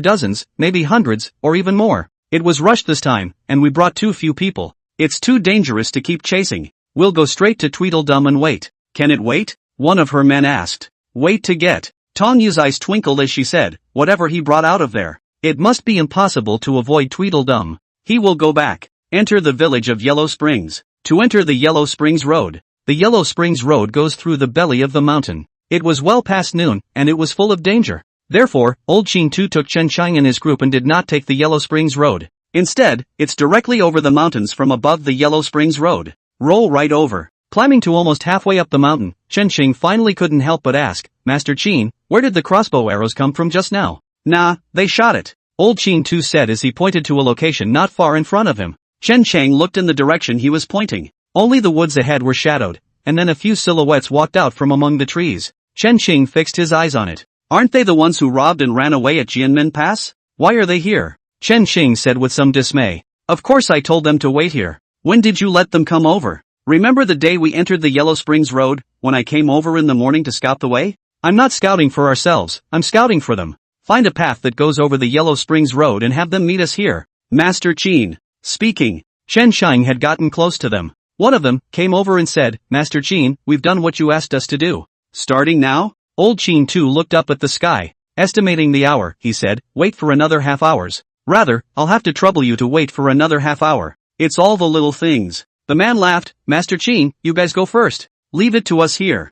dozens, maybe hundreds, or even more. It was rushed this time, and we brought too few people. It's too dangerous to keep chasing. We'll go straight to Tweedledum and wait. Can it wait? One of her men asked. Wait to get. Tong Yu's eyes twinkled as she said, whatever he brought out of there. It must be impossible to avoid Tweedledum. He will go back. Enter the village of Yellow Springs. To enter the Yellow Springs Road. The Yellow Springs Road goes through the belly of the mountain. It was well past noon, and it was full of danger. Therefore, Old Qin Tu took Chen Chang and his group and did not take the Yellow Springs Road. Instead, it's directly over the mountains from above the Yellow Springs Road. Roll right over. Climbing to almost halfway up the mountain, Chen Qing finally couldn't help but ask, Master Qin, where did the crossbow arrows come from just now? Nah, they shot it. Old Qin Tu said as he pointed to a location not far in front of him. Chen Chang looked in the direction he was pointing. Only the woods ahead were shadowed, and then a few silhouettes walked out from among the trees. Chen Qing fixed his eyes on it. Aren't they the ones who robbed and ran away at Jianmen Pass? Why are they here? Chen Xing said with some dismay. Of course I told them to wait here. When did you let them come over? Remember the day we entered the Yellow Springs Road, when I came over in the morning to scout the way? I'm not scouting for ourselves, I'm scouting for them. Find a path that goes over the Yellow Springs Road and have them meet us here. Master Qin. Speaking. Chen Xing had gotten close to them. One of them came over and said, Master Qin, we've done what you asked us to do. Starting now? Old Qin too looked up at the sky. Estimating the hour, he said, wait for another half hours. Rather, I'll have to trouble you to wait for another half hour. It's all the little things. The man laughed. Master Qin, you guys go first. Leave it to us here.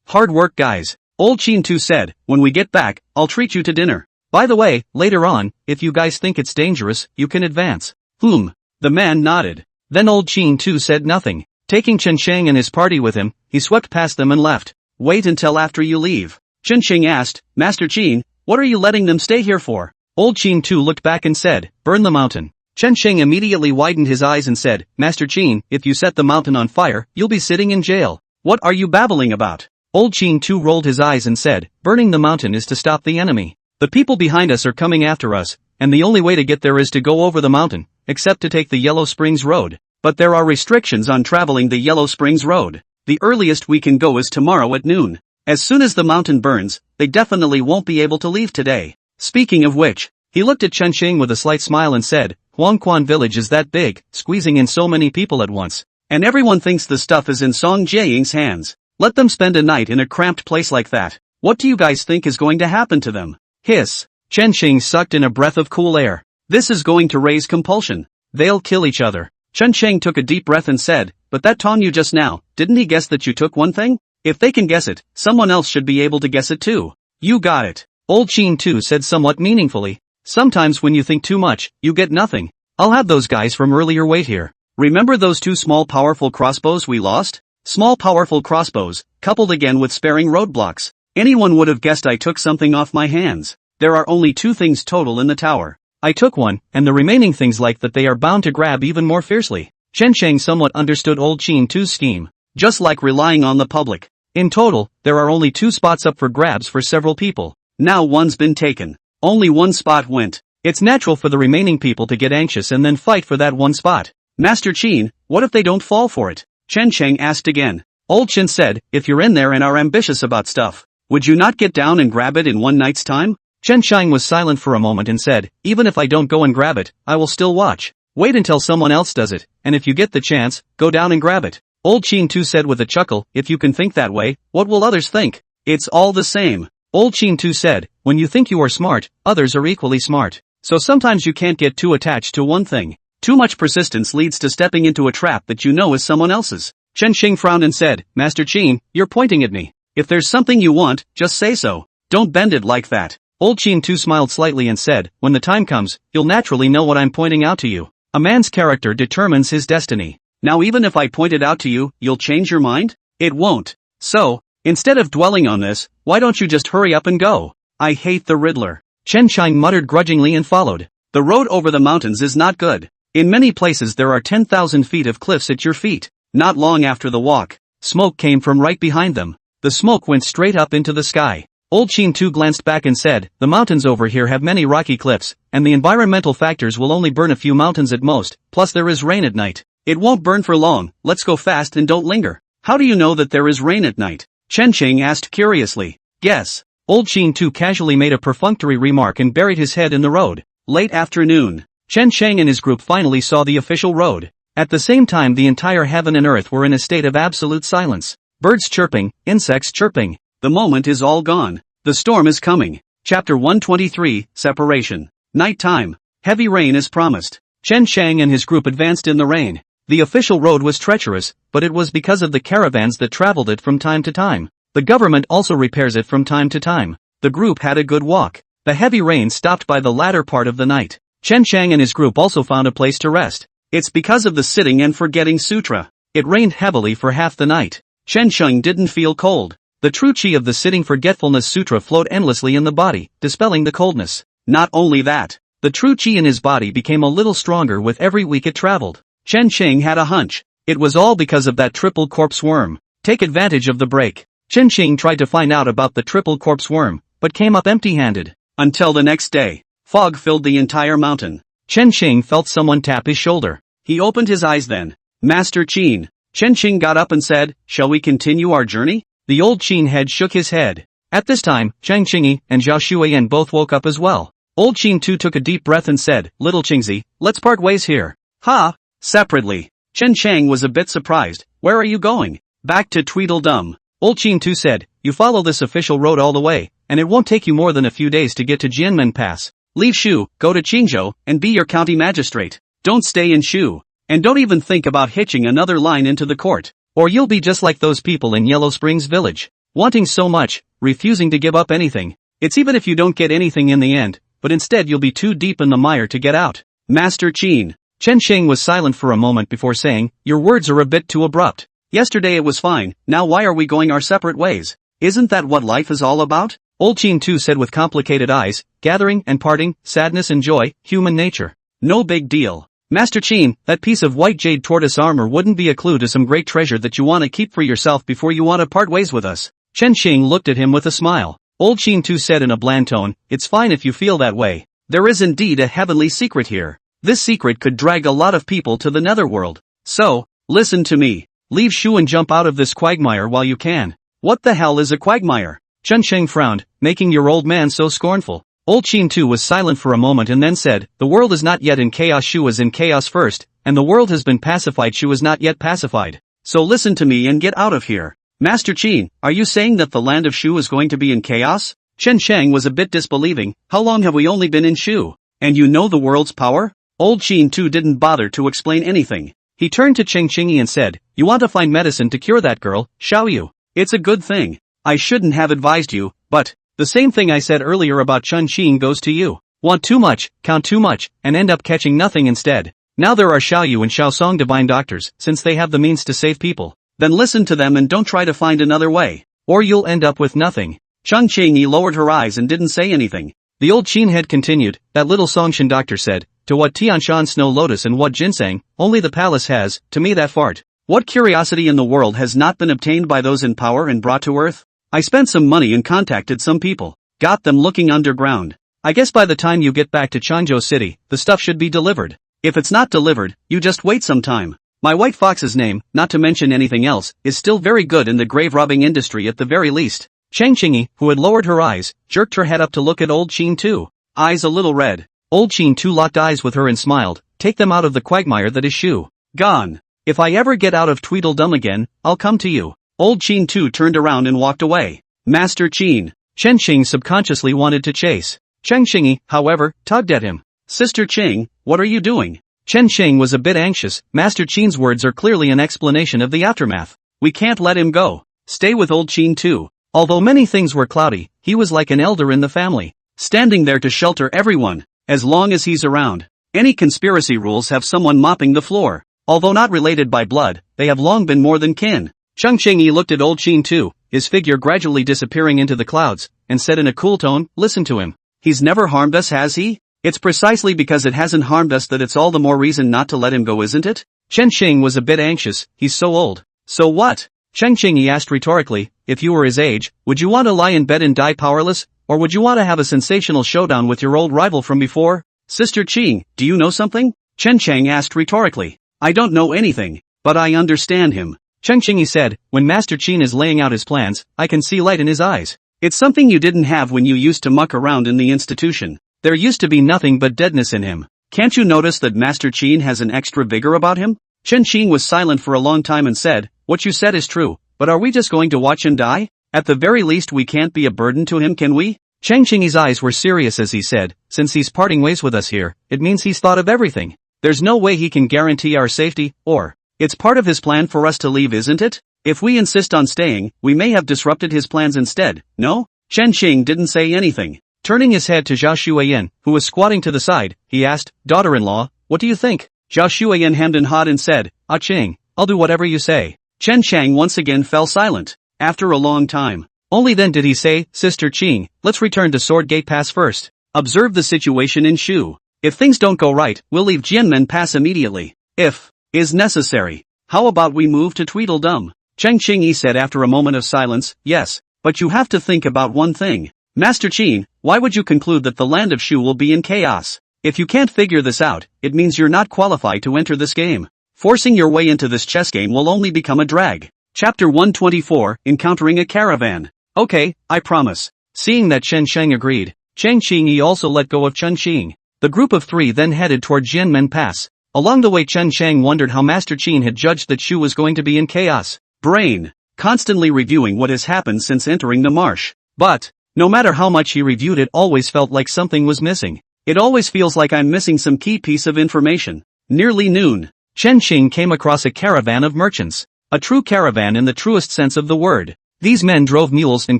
Hard work guys. Old Qin too said, when we get back, I'll treat you to dinner. By the way, later on, if you guys think it's dangerous, you can advance. The man nodded. Then Old Qin too said nothing. Taking Chen Sheng and his party with him, he swept past them and left. Wait until after you leave. Chen Sheng asked, Master Qin, what are you letting them stay here for? Old Qin too looked back and said, burn the mountain. Chen Sheng immediately widened his eyes and said, Master Qin, if you set the mountain on fire, you'll be sitting in jail. What are you babbling about? Old Qin too rolled his eyes and said, burning the mountain is to stop the enemy. The people behind us are coming after us, and the only way to get there is to go over the mountain, except to take the Yellow Springs Road. But there are restrictions on traveling the Yellow Springs Road. The earliest we can go is tomorrow at noon. As soon as the mountain burns, they definitely won't be able to leave today. Speaking of which, he looked at Chen Xing with a slight smile and said, Huangquan village is that big, squeezing in so many people at once. And everyone thinks the stuff is in Song Jiaying's hands. Let them spend a night in a cramped place like that. What do you guys think is going to happen to them? Hiss. Chen Xing sucked in a breath of cool air. This is going to raise compulsion. They'll kill each other. Chen Sheng took a deep breath and said, but that Tong you just now, didn't he guess that you took one thing? If they can guess it, someone else should be able to guess it too. You got it. Old Qin too said somewhat meaningfully. Sometimes when you think too much, you get nothing. I'll have those guys from earlier wait here. Remember those two small powerful crossbows we lost? Small powerful crossbows, coupled again with sparing roadblocks. Anyone would have guessed I took something off my hands. There are only two things total in the tower. I took one, and the remaining things like that they are bound to grab even more fiercely. Chen Sheng somewhat understood Old Qin too's scheme. Just like relying on the public. In total, there are only 2 spots up for grabs for several people. Now one's been taken. Only one spot went. It's natural for the remaining people to get anxious and then fight for that one spot. Master Qin, what if they don't fall for it? Chen Sheng asked again. Old Chen said, if you're in there and are ambitious about stuff, would you not get down and grab it in one night's time? Chen Sheng was silent for a moment and said, even if I don't go and grab it, I will still watch. Wait until someone else does it, and if you get the chance, go down and grab it. Old Qin too said with a chuckle, if you can think that way, what will others think? It's all the same. Old Qin too said, when you think you are smart, others are equally smart. So sometimes you can't get too attached to one thing. Too much persistence leads to stepping into a trap that you know is someone else's. Chen Xing frowned and said, Master Qin, you're pointing at me. If there's something you want, just say so. Don't bend it like that. Old Qin too smiled slightly and said, when the time comes, you'll naturally know what I'm pointing out to you. A man's character determines his destiny. Now even if I point it out to you, you'll change your mind? It won't. So, instead of dwelling on this, why don't you just hurry up and go? I hate the Riddler. Chen Sheng muttered grudgingly and followed. The road over the mountains is not good. In many places there are 10,000 feet of cliffs at your feet. Not long after the walk, smoke came from right behind them. The smoke went straight up into the sky. Old Qin too glanced back and said, the mountains over here have many rocky cliffs, and the environmental factors will only burn a few mountains at most, plus there is rain at night. It won't burn for long, let's go fast and don't linger. How do you know that there is rain at night? Chen Xing asked curiously. Guess. Old Qin too casually made a perfunctory remark and buried his head in the road. Late afternoon. Chen Sheng and his group finally saw the official road. At the same time the entire heaven and earth were in a state of absolute silence. Birds chirping, insects chirping. The moment is all gone. The storm is coming. Chapter 123, Separation. Night time. Heavy rain is promised. Chen Sheng and his group advanced in the rain. The official road was treacherous, but it was because of the caravans that traveled it from time to time. The government also repairs it from time to time. The group had a good walk. The heavy rain stopped by the latter part of the night. Chen Sheng and his group also found a place to rest. It's because of the sitting and forgetting sutra. It rained heavily for half the night. Chen Sheng didn't feel cold. The true chi of the sitting forgetfulness sutra flowed endlessly in the body, dispelling the coldness. Not only that, the true chi in his body became a little stronger with every week it traveled. Chen Sheng had a hunch. It was all because of that triple corpse worm. Take advantage of the break. Chen Sheng tried to find out about the triple corpse worm, but came up empty-handed. Until the next day. Fog filled the entire mountain. Chen Qing felt someone tap his shoulder. He opened his eyes then. Master Qin. Chen Qing got up and said, "Shall we continue our journey?" The old Qin head shook his head. At this time, Chang Qingyi and Zhao Shuiyan both woke up as well. Old Qin too took a deep breath and said, "Little Qingzi, let's part ways here." Ha! Separately. Chen Chang was a bit surprised. "Where are you going?" "Back to Tweedledum." Old Qin too said, "You follow this official road all the way, and it won't take you more than a few days to get to Jianmen Pass. Leave Shu, go to Qingzhou, and be your county magistrate. Don't stay in Shu. And don't even think about hitching another line into the court. Or you'll be just like those people in Yellow Springs Village. Wanting so much, refusing to give up anything. It's even if you don't get anything in the end, but instead you'll be too deep in the mire to get out." Master Qin. Chen Sheng was silent for a moment before saying, "Your words are a bit too abrupt. Yesterday it was fine, now why are we going our separate ways? Isn't that what life is all about?" Old Qin too said with complicated eyes, "Gathering and parting, sadness and joy, human nature. No big deal. Master Qin, that piece of white jade tortoise armor wouldn't be a clue to some great treasure that you want to keep for yourself before you want to part ways with us." Chen Xing looked at him with a smile. Old Qin too said in a bland tone, "It's fine if you feel that way. There is indeed a heavenly secret here. This secret could drag a lot of people to the netherworld. So, listen to me. Leave Shu and jump out of this quagmire while you can." "What the hell is a quagmire?" Chen Sheng frowned, making your old man so scornful. Old Qin too was silent for a moment and then said, "The world is not yet in chaos. Shu is in chaos first, and the world has been pacified. Shu is not yet pacified. So listen to me and get out of here." "Master Qin, are you saying that the land of Shu is going to be in chaos?" Chen Sheng was a bit disbelieving. "How long have we only been in Shu? And you know the world's power?" Old Qin too didn't bother to explain anything. He turned to Cheng Qingyi and said, "You want to find medicine to cure that girl, shall you?" "It's a good thing. I shouldn't have advised you, but the same thing I said earlier about Chun Qing goes to you. Want too much, count too much, and end up catching nothing instead. Now there are Xiaoyu and Xiaosong divine doctors, since they have the means to save people. Then listen to them and don't try to find another way. Or you'll end up with nothing." Chun Qingyi lowered her eyes and didn't say anything. The old Qin head continued, "That little Songshan doctor said, to what Tianshan Snow Lotus and what ginseng, only the palace has, to me that fart. What curiosity in the world has not been obtained by those in power and brought to earth? I spent some money and contacted some people. Got them looking underground. I guess by the time you get back to Changzhou City, the stuff should be delivered. If it's not delivered, you just wait some time. My white fox's name, not to mention anything else, is still very good in the grave robbing industry at the very least." Cheng Qingyi, who had lowered her eyes, jerked her head up to look at Old Qin too. Eyes a little red. Old Qin too locked eyes with her and smiled. "Take them out of the quagmire that is Shu. Gone. If I ever get out of Tweedledum again, I'll come to you." Old Qin too turned around and walked away. "Master Qin." Chen Qing subconsciously wanted to chase. Cheng Qingyi, however, tugged at him. "Sister Qing, what are you doing?" Chen Qing was a bit anxious. Master Qin's words are clearly an explanation of the aftermath. "We can't let him go. Stay with Old Qin too." Although many things were cloudy, he was like an elder in the family, standing there to shelter everyone, as long as he's around. Any conspiracy rules have someone mopping the floor. Although not related by blood, they have long been more than kin. Cheng Qingyi looked at Old Qin too, his figure gradually disappearing into the clouds, and said in a cool tone, "Listen to him. He's never harmed us, has he? It's precisely because it hasn't harmed us that it's all the more reason not to let him go, isn't it?" Chen Xing was a bit anxious. "He's so old." "So what?" Cheng Qingyi asked rhetorically, "If you were his age, would you want to lie in bed and die powerless, or would you want to have a sensational showdown with your old rival from before?" "Sister Qing, do you know something?" Chen Chang asked rhetorically. "I don't know anything, but I understand him." Cheng Qingyi said, "When Master Qin is laying out his plans, I can see light in his eyes. It's something you didn't have when you used to muck around in the institution. There used to be nothing but deadness in him. Can't you notice that Master Qin has an extra vigor about him?" Chen Qing was silent for a long time and said, "What you said is true, but are we just going to watch him die? At the very least we can't be a burden to him, can we?" Cheng Qingyi's eyes were serious as he said, "Since he's parting ways with us here, it means he's thought of everything. There's no way he can guarantee our safety, or it's part of his plan for us to leave, isn't it? If we insist on staying, we may have disrupted his plans instead, no?" Chen Qing didn't say anything. Turning his head to Zhao Shuiyan, who was squatting to the side, he asked, "Daughter-in-law, what do you think?" Zhao Shuiyan hemmed and hawed and said, "Ah Qing, I'll do whatever you say." Chen Chang once again fell silent. After a long time, only then did he say, "Sister Qing, let's return to Sword Gate Pass first. Observe the situation in Shu. If things don't go right, we'll leave Jianmen Pass immediately. If is necessary. How about we move to Tweedledum?" Cheng Qingyi said after a moment of silence, "Yes, but you have to think about one thing. Master Qin, why would you conclude that the land of Shu will be in chaos? If you can't figure this out, it means you're not qualified to enter this game. Forcing your way into this chess game will only become a drag. Chapter 124, Encountering a Caravan. Okay, I promise. Seeing that Chen Sheng agreed, Chang Qingyi also let go of Chen Qing. The group of three then headed toward Jianmen Pass. Along the way Chen Sheng wondered how Master Qin had judged that Shu was going to be in chaos. Brain. Constantly reviewing what has happened since entering the marsh. But, no matter how much he reviewed it always felt like something was missing. It always feels like I'm missing some key piece of information. Nearly noon. Chen Xing came across a caravan of merchants. A true caravan in the truest sense of the word. These men drove mules and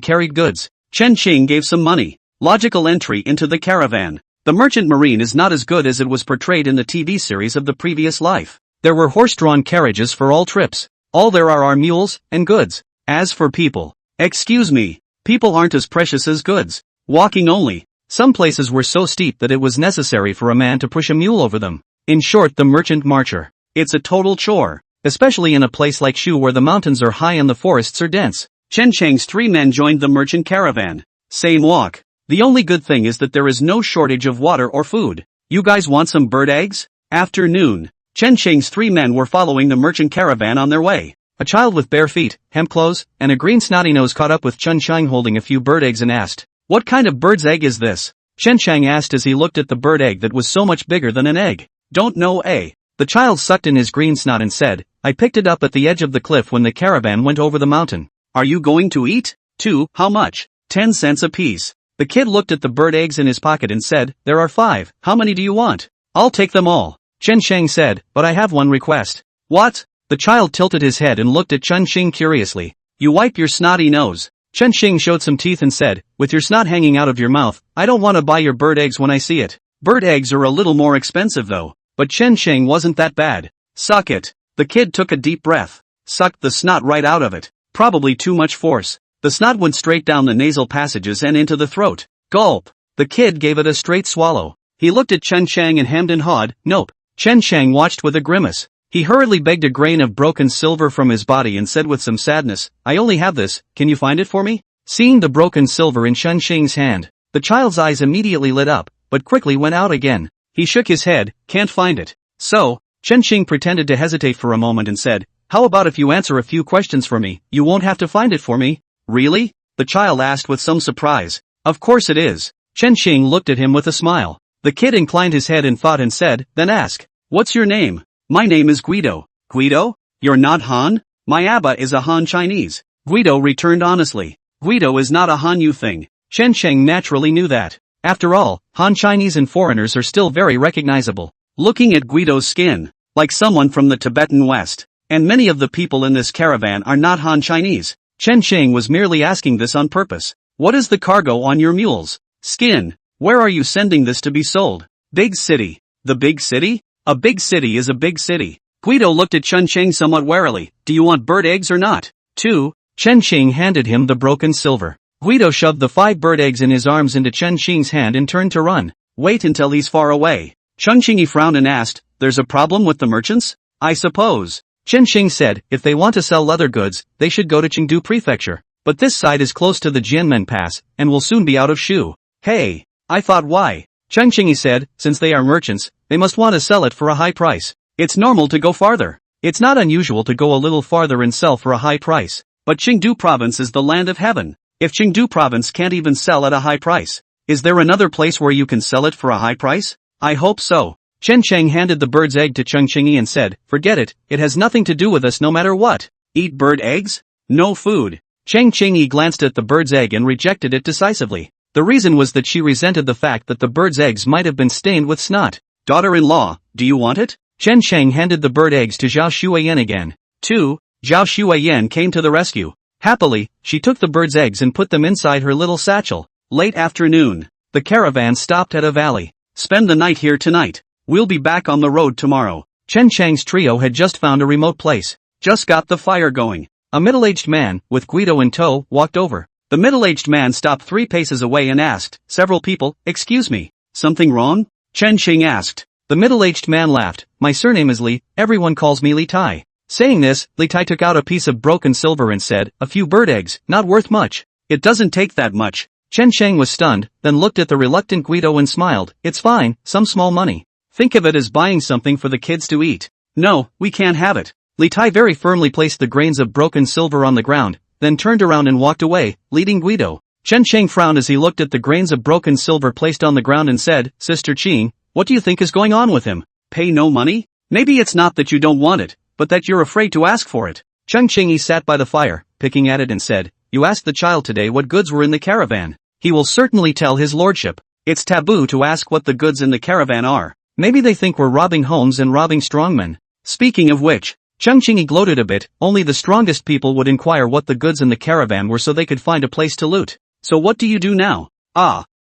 carried goods. Chen Xing gave some money. Logical entry into the caravan. The merchant marine is not as good as it was portrayed in the TV series of the previous life. There were horse-drawn carriages for all trips. All there are mules and goods. As for people, excuse me, people aren't as precious as goods. Walking only. Some places were so steep that it was necessary for a man to push a mule over them. In short, the merchant marcher. It's a total chore. Especially in a place like Shu where the mountains are high and the forests are dense. Chen Cheng's three men joined the merchant caravan. Same walk. The only good thing is that there is no shortage of water or food. You guys want some bird eggs? Afternoon. Chen Cheng's three men were following the merchant caravan on their way. A child with bare feet, hemp clothes, and a green snotty nose caught up with Chen Cheng holding a few bird eggs and asked, "What kind of bird's egg is this?" Chen Cheng asked as he looked at the bird egg that was so much bigger than an egg. "Don't know, eh?" The child sucked in his green snot and said, "I picked it up at the edge of the cliff when the caravan went over the mountain." "Are you going to eat?" "2, how much?" 10 cents apiece. The kid looked at the bird eggs in his pocket and said, "There are 5, how many do you want?" "I'll take them all." Chen Sheng said, "But I have one request." "What?" The child tilted his head and looked at Chen Xing curiously. "You wipe your snotty nose." Chen Xing showed some teeth and said, "With your snot hanging out of your mouth, I don't want to buy your bird eggs when I see it." Bird eggs are a little more expensive though. But Chen Xing wasn't that bad. "Suck it." The kid took a deep breath. Sucked the snot right out of it. Probably too much force. The snot went straight down the nasal passages and into the throat. Gulp. The kid gave it a straight swallow. He looked at Chen Sheng and hemmed and hawed, "Nope." Chen Sheng watched with a grimace. He hurriedly begged a grain of broken silver from his body and said with some sadness, "I only have this, can you find it for me?" Seeing the broken silver in Chen Xing's hand, the child's eyes immediately lit up, but quickly went out again. He shook his head, "Can't find it." "So?" Chen Xing pretended to hesitate for a moment and said, "How about if you answer a few questions for me, you won't have to find it for me." "Really?" the child asked with some surprise. "Of course it is." Chen Xing looked at him with a smile. The kid inclined his head in thought and said, "Then ask." "What's your name?" "My name is Guido." "Guido? You're not Han?" "My Abba is a Han Chinese." Guido returned honestly. "Guido is not a Hanyu thing." Chen Sheng naturally knew that. After all, Han Chinese and foreigners are still very recognizable. Looking at Guido's skin, like someone from the Tibetan West, and many of the people in this caravan are not Han Chinese. Chen Sheng was merely asking this on purpose. "What is the cargo on your mules?" "Skin." "Where are you sending this to be sold?" "Big city." "The big city?" "A big city is a big city." Guido looked at Chen Sheng somewhat warily. "Do you want bird eggs or not?" 2. Chen Xing handed him the broken silver. Guido shoved the 5 bird eggs in his arms into Chen Xing's hand and turned to run. "Wait until he's far away." Chen Xing frowned and asked, "There's a problem with the merchants?" "I suppose." Chen Xing said, "If they want to sell leather goods, they should go to Chengdu Prefecture. But this side is close to the Jianmen Pass, and will soon be out of Shu." "Hey, I thought why?" Chen Xing said, "Since they are merchants, they must want to sell it for a high price. It's normal to go farther. It's not unusual to go a little farther and sell for a high price." "But Chengdu province is the land of heaven. If Chengdu province can't even sell at a high price, is there another place where you can sell it for a high price?" "I hope so." Chen Cheng handed the bird's egg to Chen Xingyi and said, "Forget it, it has nothing to do with us no matter what." "Eat bird eggs? No food." Chen Xingyi glanced at the bird's egg and rejected it decisively. The reason was that she resented the fact that the bird's eggs might have been stained with snot. "Daughter-in-law, do you want it?" Chen Sheng handed the bird eggs to Zhao Shuiyan again. 2. Zhao Shuiyan came to the rescue. Happily, she took the bird's eggs and put them inside her little satchel. Late afternoon. The caravan stopped at a valley. "Spend the night here tonight. We'll be back on the road tomorrow." Chen Cheng's trio had just found a remote place. "Just got the fire going." A middle-aged man, with Guido in tow, walked over. The middle-aged man stopped 3 paces away and asked, "Several people, excuse me, something wrong?" Chen Xing asked. The middle-aged man laughed, "My surname is Li, everyone calls me Li Tai." Saying this, Li Tai took out a piece of broken silver and said, "A few bird eggs, not worth much." "It doesn't take that much." Chen Sheng was stunned, then looked at the reluctant Guido and smiled. It's fine, some small money. Think of it as buying something for the kids to eat. No, we can't have it. Li Tai very firmly placed the grains of broken silver on the ground, then turned around and walked away, leading Guido. Chen Sheng frowned as he looked at the grains of broken silver placed on the ground and said, Sister Qing, what do you think is going on with him? Pay no money? Maybe it's not that you don't want it, but that you're afraid to ask for it. Cheng Qingyi sat by the fire, picking at it and said, You asked the child today what goods were in the caravan. He will certainly tell his lordship. It's taboo to ask what the goods in the caravan are. Maybe they think we're robbing homes and robbing strongmen. Speaking of which, Cheng Qingyi gloated a bit. Only the strongest people would inquire what the goods in the caravan were so they could find a place to loot. So what do you do now?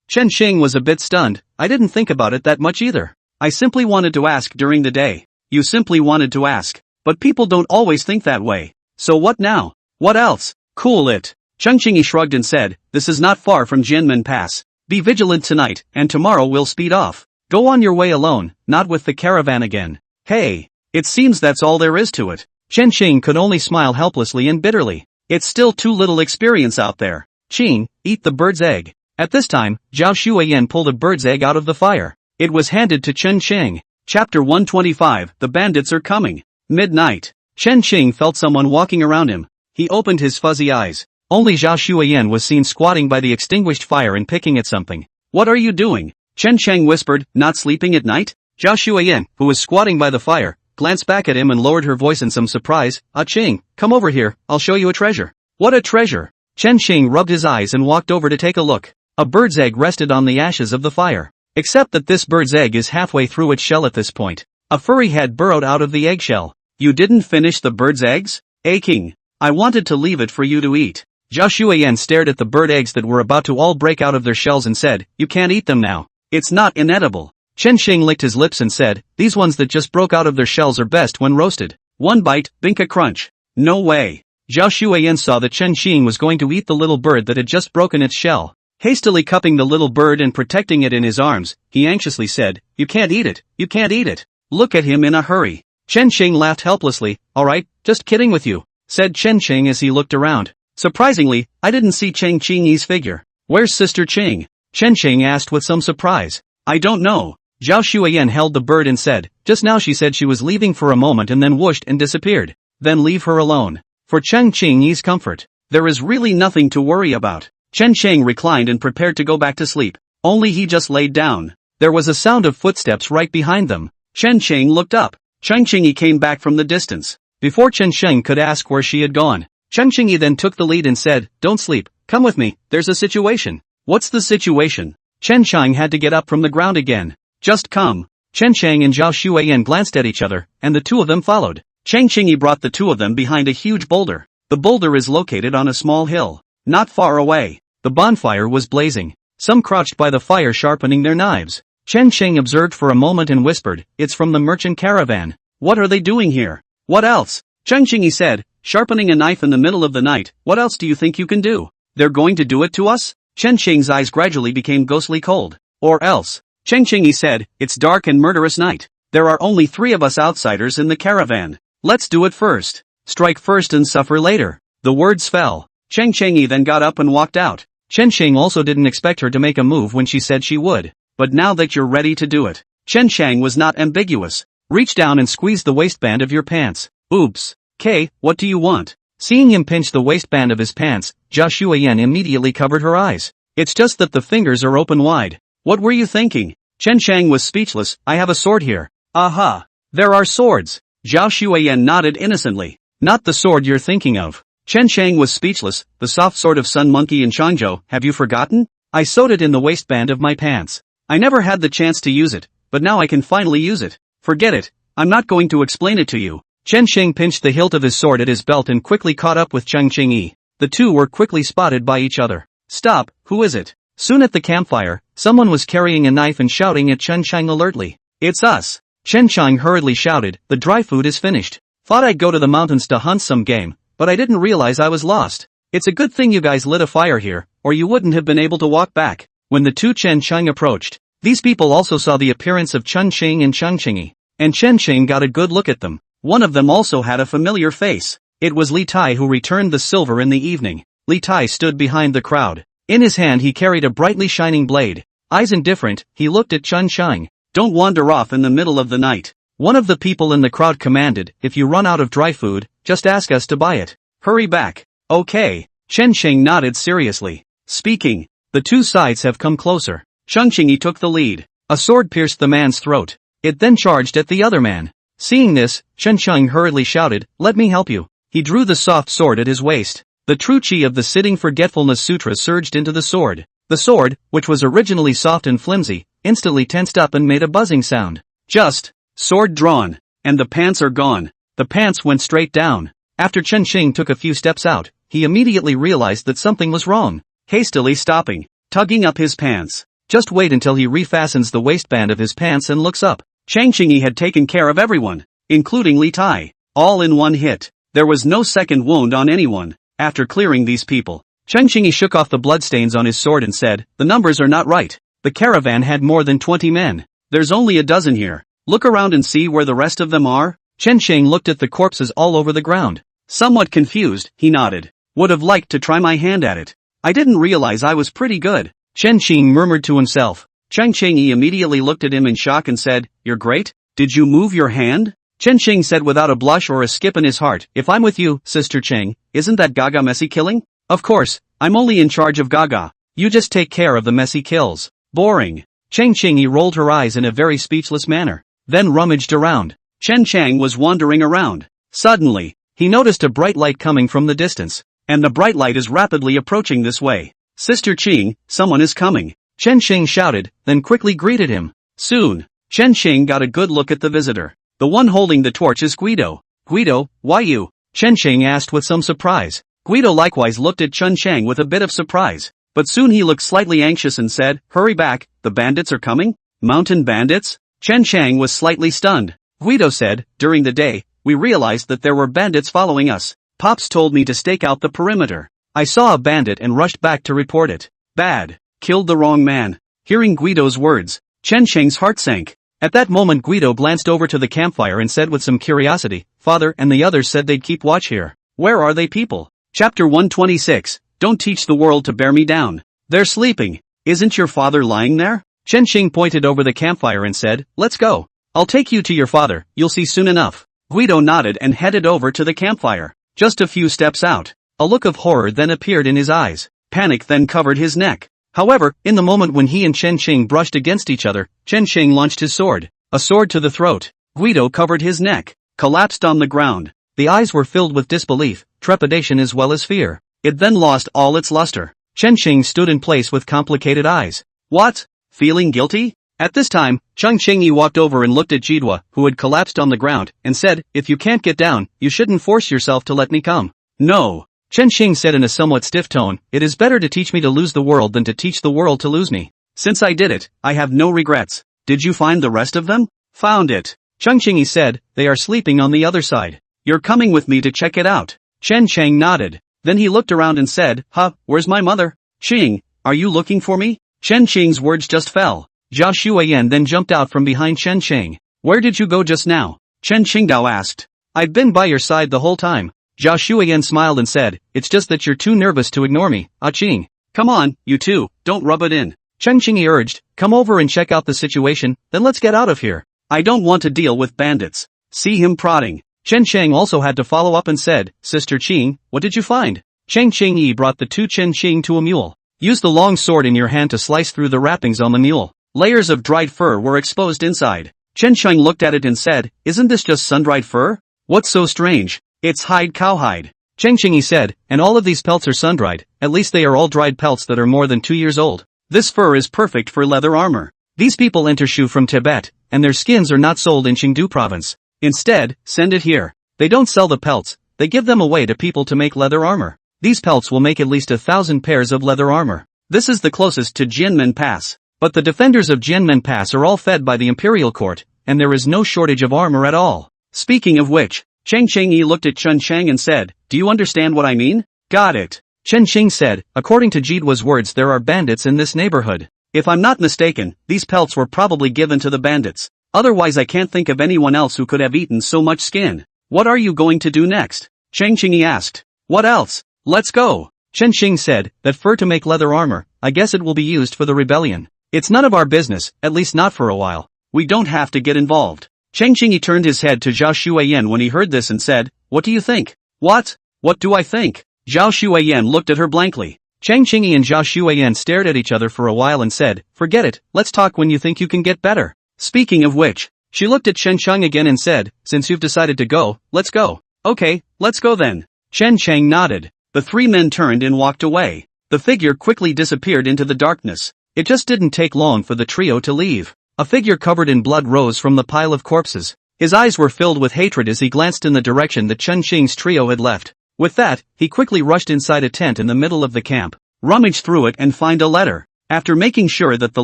Chen Sheng was a bit stunned. I didn't think about it that much either. I simply wanted to ask during the day. You simply wanted to ask. But people don't always think that way. So what now? What else? Cool it. Cheng Qingyi shrugged and said, This is not far from Jianmen Pass. Be vigilant tonight, and tomorrow we'll speed off. Go on your way alone, not with the caravan again. Hey, it seems that's all there is to it. Chen Sheng could only smile helplessly and bitterly. It's still too little experience out there. Qing, eat the bird's egg. At this time, Zhao Shuiyan pulled a bird's egg out of the fire. It was handed to Chen Sheng. Chapter 125, The Bandits Are Coming. Midnight. Chen Sheng felt someone walking around him. He opened his fuzzy eyes. Only Zhao Shuiyan was seen squatting by the extinguished fire and picking at something. What are you doing? Chen Sheng whispered, Not sleeping at night? Zhao Shuiyan, who was squatting by the fire, glanced back at him and lowered her voice in some surprise. Qing, come over here, I'll show you a treasure. What a treasure? Chen Sheng rubbed his eyes and walked over to take a look. A bird's egg rested on the ashes of the fire. Except that this bird's egg is halfway through its shell at this point. A furry head burrowed out of the eggshell. You didn't finish the bird's eggs? King, I wanted to leave it for you to eat. Zhao Shuiyan stared at the bird eggs that were about to all break out of their shells and said, You can't eat them now. It's not inedible. Chen Sheng licked his lips and said, These ones that just broke out of their shells are best when roasted. One bite, bink a crunch. No way. Zhao Shuiyan saw that Chen Sheng was going to eat the little bird that had just broken its shell. Hastily cupping the little bird and protecting it in his arms, he anxiously said, You can't eat it, you can't eat it. Look at him in a hurry. Chen Sheng laughed helplessly. Alright, just kidding with you, said Chen Sheng as he looked around. Surprisingly, I didn't see Cheng Qingyi's figure. Where's Sister Qing? Chen Sheng asked with some surprise. I don't know. Zhao Shuiyan held the bird and said, Just now she said she was leaving for a moment and then whooshed and disappeared. Then leave her alone. For Cheng Qingyi's comfort. There is really nothing to worry about. Chen Sheng reclined and prepared to go back to sleep. Only he just laid down. There was a sound of footsteps right behind them. Chen Sheng looked up. Cheng Qingyi came back from the distance. Before Chen Sheng could ask where she had gone, Cheng Qingyi then took the lead and said, Don't sleep, come with me, there's a situation. What's the situation? Chen Sheng had to get up from the ground again. Just come. Chen Sheng and Zhao Shuiyan glanced at each other, and the two of them followed. Cheng Qingyi brought the two of them behind a huge boulder. The boulder is located on a small hill. Not far away. The bonfire was blazing. Some crouched by the fire sharpening their knives. Chen Sheng observed for a moment and whispered, It's from the merchant caravan. What are they doing here? What else? Cheng Qingyi said, Sharpening a knife in the middle of the night, what else do you think you can do? They're going to do it to us? Chen Sheng's eyes gradually became ghostly cold. Or else. Cheng Qingyi said, It's dark and murderous night. There are only 3 of us outsiders in the caravan. Let's do it first. Strike first and suffer later. The words fell. Cheng Qingyi then got up and walked out. Chen Sheng also didn't expect her to make a move when she said she would. But now that you're ready to do it. Chen Sheng was not ambiguous. Reach down and squeeze the waistband of your pants. Oops. Kay, what do you want? Seeing him pinch the waistband of his pants, Zhao Shuiyan immediately covered her eyes. It's just that the fingers are open wide. What were you thinking? Chen Sheng was speechless. I have a sword here. Aha. There are swords. Zhao Shuiyan nodded innocently. Not the sword you're thinking of. Chen Sheng was speechless. The soft sword of Sun Monkey in Changzhou, have you forgotten? I sewed it in the waistband of my pants. I never had the chance to use it, but now I can finally use it. Forget it. I'm not going to explain it to you. Chen Sheng pinched the hilt of his sword at his belt and quickly caught up with Cheng Qingyi. The two were quickly spotted by each other. Stop, who is it? Soon at the campfire, someone was carrying a knife and shouting at Chen Sheng alertly. It's us. Chen Sheng hurriedly shouted, The dry food is finished. Thought I'd go to the mountains to hunt some game, but I didn't realize I was lost. It's a good thing you guys lit a fire here, or you wouldn't have been able to walk back. When the two Chen Sheng approached, these people also saw the appearance of Chen Sheng and Cheng Qingyi, and Chen Sheng got a good look at them. One of them also had a familiar face. It was Li Tai who returned the silver in the evening. Li Tai stood behind the crowd. In his hand he carried a brightly shining blade. Eyes indifferent, he looked at Chen Sheng. Don't wander off in the middle of the night. One of the people in the crowd commanded, if you run out of dry food, just ask us to buy it. Hurry back. Okay. Chen Sheng nodded seriously. Speaking. The two sides have come closer. Chen Sheng took the lead. A sword pierced the man's throat. It then charged at the other man. Seeing this, Chen Sheng hurriedly shouted, let me help you. He drew the soft sword at his waist. The true chi of the Sitting Forgetfulness Sutra surged into the sword. The sword, which was originally soft and flimsy, instantly tensed up and made a buzzing sound. Just, sword drawn, and the pants are gone. The pants went straight down. After Chen Sheng took a few steps out, he immediately realized that something was wrong. Hastily stopping, tugging up his pants. Just wait until he refastens the waistband of his pants and looks up. Chang Qingyi had taken care of everyone, including Li Tai, all in one hit. There was no second wound on anyone. After clearing these people, Chang Qingyi shook off the bloodstains on his sword and said, the numbers are not right. The caravan had more than 20 men. There's only a dozen here. Look around and see where the rest of them are. Chen Sheng looked at the corpses all over the ground. Somewhat confused, he nodded. Would have liked to try my hand at it. I didn't realize I was pretty good. Chen Sheng murmured to himself. Chang Qingyi immediately looked at him in shock and said, you're great? Did you move your hand? Chen Sheng said without a blush or a skip in his heart, if I'm with you, Sister Cheng, isn't that Gaga messy killing? Of course, I'm only in charge of Gaga. You just take care of the messy kills. Boring. Chang Qingyi rolled her eyes in a very speechless manner, then rummaged around. Chen Chang was wandering around. Suddenly, he noticed a bright light coming from the distance. And the bright light is rapidly approaching this way. Sister Qing, someone is coming. Chen Sheng shouted, then quickly greeted him. Soon, Chen Sheng got a good look at the visitor. The one holding the torch is Guido. Guido, why you? Chen Sheng asked with some surprise. Guido likewise looked at Chen Sheng with a bit of surprise. But soon he looked slightly anxious and said, hurry back, the bandits are coming? Mountain bandits? Chen Sheng was slightly stunned. Guido said, during the day, we realized that there were bandits following us. Pops told me to stake out the perimeter. I saw a bandit and rushed back to report it. Bad. Killed the wrong man. Hearing Guido's words, Chen Sheng's heart sank. At that moment Guido glanced over to the campfire and said with some curiosity, Father and the others said they'd keep watch here. Where are they people? Chapter 126, Don't teach the world to bear me down. They're sleeping. Isn't your father lying there? Chen Sheng pointed over the campfire and said, let's go. I'll take you to your father, you'll see soon enough. Guido nodded and headed over to the campfire. Just a few steps out, a look of horror then appeared in his eyes. Panic then covered his neck. However, in the moment when he and Chen Sheng brushed against each other, Chen Sheng launched his sword. A sword to the throat. Guido covered his neck, collapsed on the ground. The eyes were filled with disbelief, trepidation as well as fear. It then lost all its luster. Chen Sheng stood in place with complicated eyes. What? Feeling guilty? At this time, Chang Qingyi walked over and looked at Jidwa, who had collapsed on the ground, and said, if you can't get down, you shouldn't force yourself to let me come. No. Chen Sheng said in a somewhat stiff tone, it is better to teach me to lose the world than to teach the world to lose me. Since I did it, I have no regrets. Did you find the rest of them? Found it. Chang Qingyi said, they are sleeping on the other side. You're coming with me to check it out. Chen Sheng nodded. Then he looked around and said, where's my mother? Qing, are you looking for me? Chen Qing's words just fell. Jia Shuiyan then jumped out from behind Chen Sheng. Where did you go just now? Chen Qingdao asked. I've been by your side the whole time. Jia Shuiyan smiled and said, it's just that you're too nervous to ignore me, Qing. Come on, you two, don't rub it in. Chen Qingyi urged, come over and check out the situation, then let's get out of here. I don't want to deal with bandits. See him prodding. Chen Sheng also had to follow up and said, Sister Qing, what did you find? Chen Qingyi brought the two Chen Qing to a mule. Use the long sword in your hand to slice through the wrappings on the mule. Layers of dried fur were exposed inside. Chen Sheng looked at it and said, isn't this just sun-dried fur? What's so strange? It's cowhide. Chen Qingyi said, and all of these pelts are sun-dried, at least they are all dried pelts that are more than 2 years old. This fur is perfect for leather armor. These people enter Shu from Tibet, and their skins are not sold in Chengdu province. Instead, send it here. They don't sell the pelts, they give them away to people to make leather armor. These pelts will make at least 1,000 pairs of leather armor. This is the closest to Jianmen Pass. But the defenders of Jianmen Pass are all fed by the imperial court, and there is no shortage of armor at all. Speaking of which, Chang Qingyi looked at Chen Sheng and said, do you understand what I mean? Got it. Chen Sheng said, according to Jidwa's words there are bandits in this neighborhood. If I'm not mistaken, these pelts were probably given to the bandits. Otherwise I can't think of anyone else who could have eaten so much skin. What are you going to do next? Chang Qingyi asked. What else? Let's go. Chen Xing said, that fur to make leather armor, I guess it will be used for the rebellion. It's none of our business, at least not for a while. We don't have to get involved. Cheng Qingyi turned his head to Zhao Shuiyan when he heard this and said, what do you think? What? What do I think? Zhao Shuiyan looked at her blankly. Cheng Qingyi and Zhao Shuiyan stared at each other for a while and said, forget it, let's talk when you think you can get better. Speaking of which, she looked at Chen Cheng again and said, since you've decided to go, let's go. Okay, let's go then. Chen Cheng nodded. The three men turned and walked away. The figure quickly disappeared into the darkness. It just didn't take long for the trio to leave. A figure covered in blood rose from the pile of corpses. His eyes were filled with hatred as he glanced in the direction that Chen Xing's trio had left. With that, he quickly rushed inside a tent in the middle of the camp, rummaged through it and find a letter. After making sure that the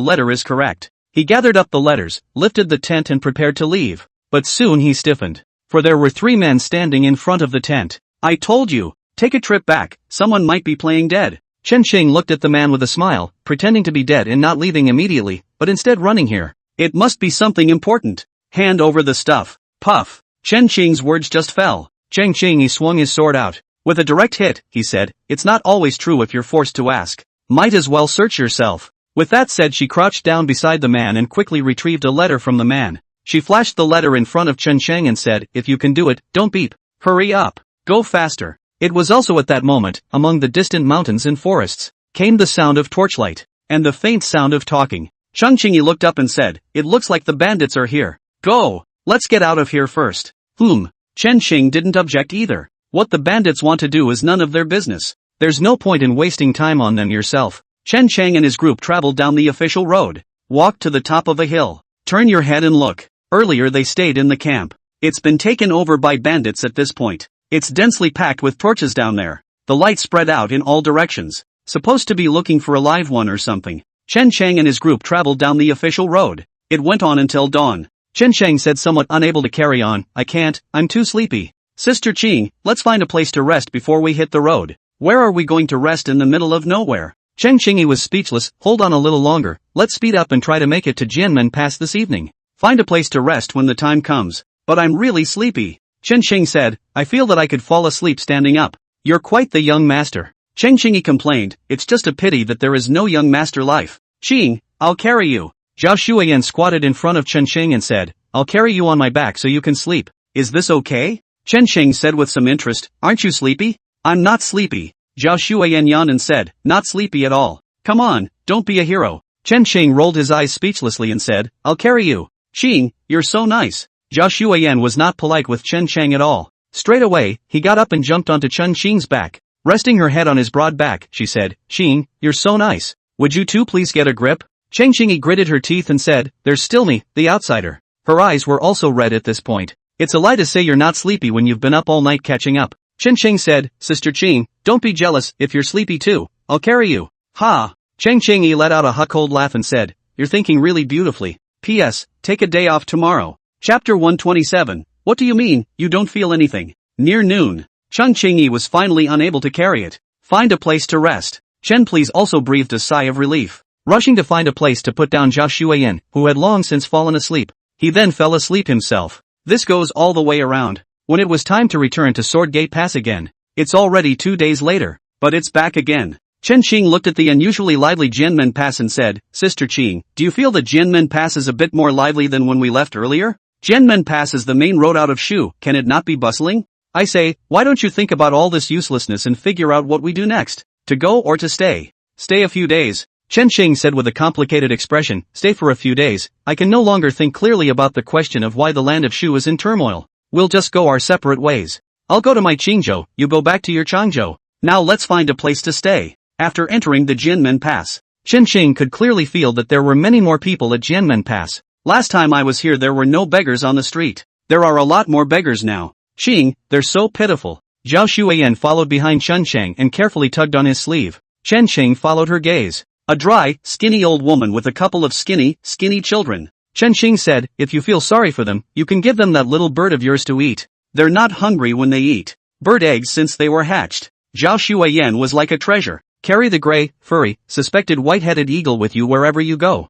letter is correct, he gathered up the letters, lifted the tent and prepared to leave. But soon he stiffened. For there were three men standing in front of the tent. I told you, take a trip back, someone might be playing dead. Chen Xing looked at the man with a smile, pretending to be dead and not leaving immediately, but instead running here. It must be something important. Hand over the stuff. Puff. Chen Xing's words just fell. Cheng Qingyi swung his sword out. With a direct hit, he said, it's not always true if you're forced to ask. Might as well search yourself. With that said, she crouched down beside the man and quickly retrieved a letter from the man. She flashed the letter in front of Chen Sheng and said, if you can do it, don't beep. Hurry up. Go faster. It was also at that moment, among the distant mountains and forests, came the sound of torchlight, and the faint sound of talking. Cheng Qingyi looked up and said, it looks like the bandits are here. Go. Let's get out of here first. Chen Xing didn't object either. What the bandits want to do is none of their business. There's no point in wasting time on them yourself. Chen Cheng and his group traveled down the official road, walked to the top of a hill. Turn your head and look. Earlier they stayed in the camp. It's been taken over by bandits at this point. It's densely packed with torches down there. The light spread out in all directions. Supposed to be looking for a live one or something. Chen Cheng and his group traveled down the official road. It went on until dawn. Chen Cheng said, somewhat unable to carry on, I can't, I'm too sleepy. Sister Qing, let's find a place to rest before we hit the road. Where are we going to rest in the middle of nowhere? Chen Qingyi was speechless. Hold on a little longer, let's speed up and try to make it to Jianmen Pass this evening. Find a place to rest when the time comes. But I'm really sleepy. Chen Xing said, I feel that I could fall asleep standing up. You're quite the young master. Chen Xingyi complained, it's just a pity that there is no young master life. Qing, I'll carry you. Zhao Shuiyan squatted in front of Chen Xing and said, I'll carry you on my back so you can sleep. Is this okay? Chen Xing said with some interest, aren't you sleepy? I'm not sleepy. Zhao Shuiyan yawned and said, not sleepy at all. Come on, don't be a hero. Chen Xing rolled his eyes speechlessly and said, I'll carry you. Qing, you're so nice. Zhao Shuiyan was not polite with Chen Cheng at all. Straight away, he got up and jumped onto Chen Xing's back. Resting her head on his broad back, she said, Xing, you're so nice. Would you two please get a grip? Cheng Xingyi gritted her teeth and said, there's still me, the outsider. Her eyes were also red at this point. It's a lie to say you're not sleepy when you've been up all night catching up. Chen Xing said, Sister Qing, don't be jealous if you're sleepy too. I'll carry you. Ha! Cheng Qingyi let out a cold laugh and said, you're thinking really beautifully. P.S. Take a day off tomorrow. Chapter 127. What do you mean, you don't feel anything? Near noon. Cheng Qingyi was finally unable to carry it. Find a place to rest. Chen Please also breathed a sigh of relief. Rushing to find a place to put down Zhao Shuiyan, who had long since fallen asleep. He then fell asleep himself. This goes all the way around. When it was time to return to Sword Gate Pass again. It's already 2 days later. But it's back again. Chen Xing looked at the unusually lively Jianmen Pass and said, Sister Qing, do you feel that Jianmen Pass is a bit more lively than when we left earlier? Jianmen Pass is the main road out of Shu, can it not be bustling? I say, why don't you think about all this uselessness and figure out what we do next? To go or to stay? Stay a few days. Chen Xing said with a complicated expression, stay for a few days. I can no longer think clearly about the question of why the land of Shu is in turmoil. We'll just go our separate ways. I'll go to my Qingzhou, you go back to your Changzhou. Now let's find a place to stay. After entering the Jianmen Pass, Chen Xing could clearly feel that there were many more people at Jianmen Pass. Last time I was here there were no beggars on the street. There are a lot more beggars now. Qing, they're so pitiful. Zhao Shuiyan followed behind Chen Cheng and carefully tugged on his sleeve. Chen Xing followed her gaze. A dry, skinny old woman with a couple of skinny children. Chen Xing said, if you feel sorry for them, you can give them that little bird of yours to eat. They're not hungry when they eat bird eggs since they were hatched. Zhao Shuiyan was like a treasure. Carry the gray, furry, suspected white-headed eagle with you wherever you go.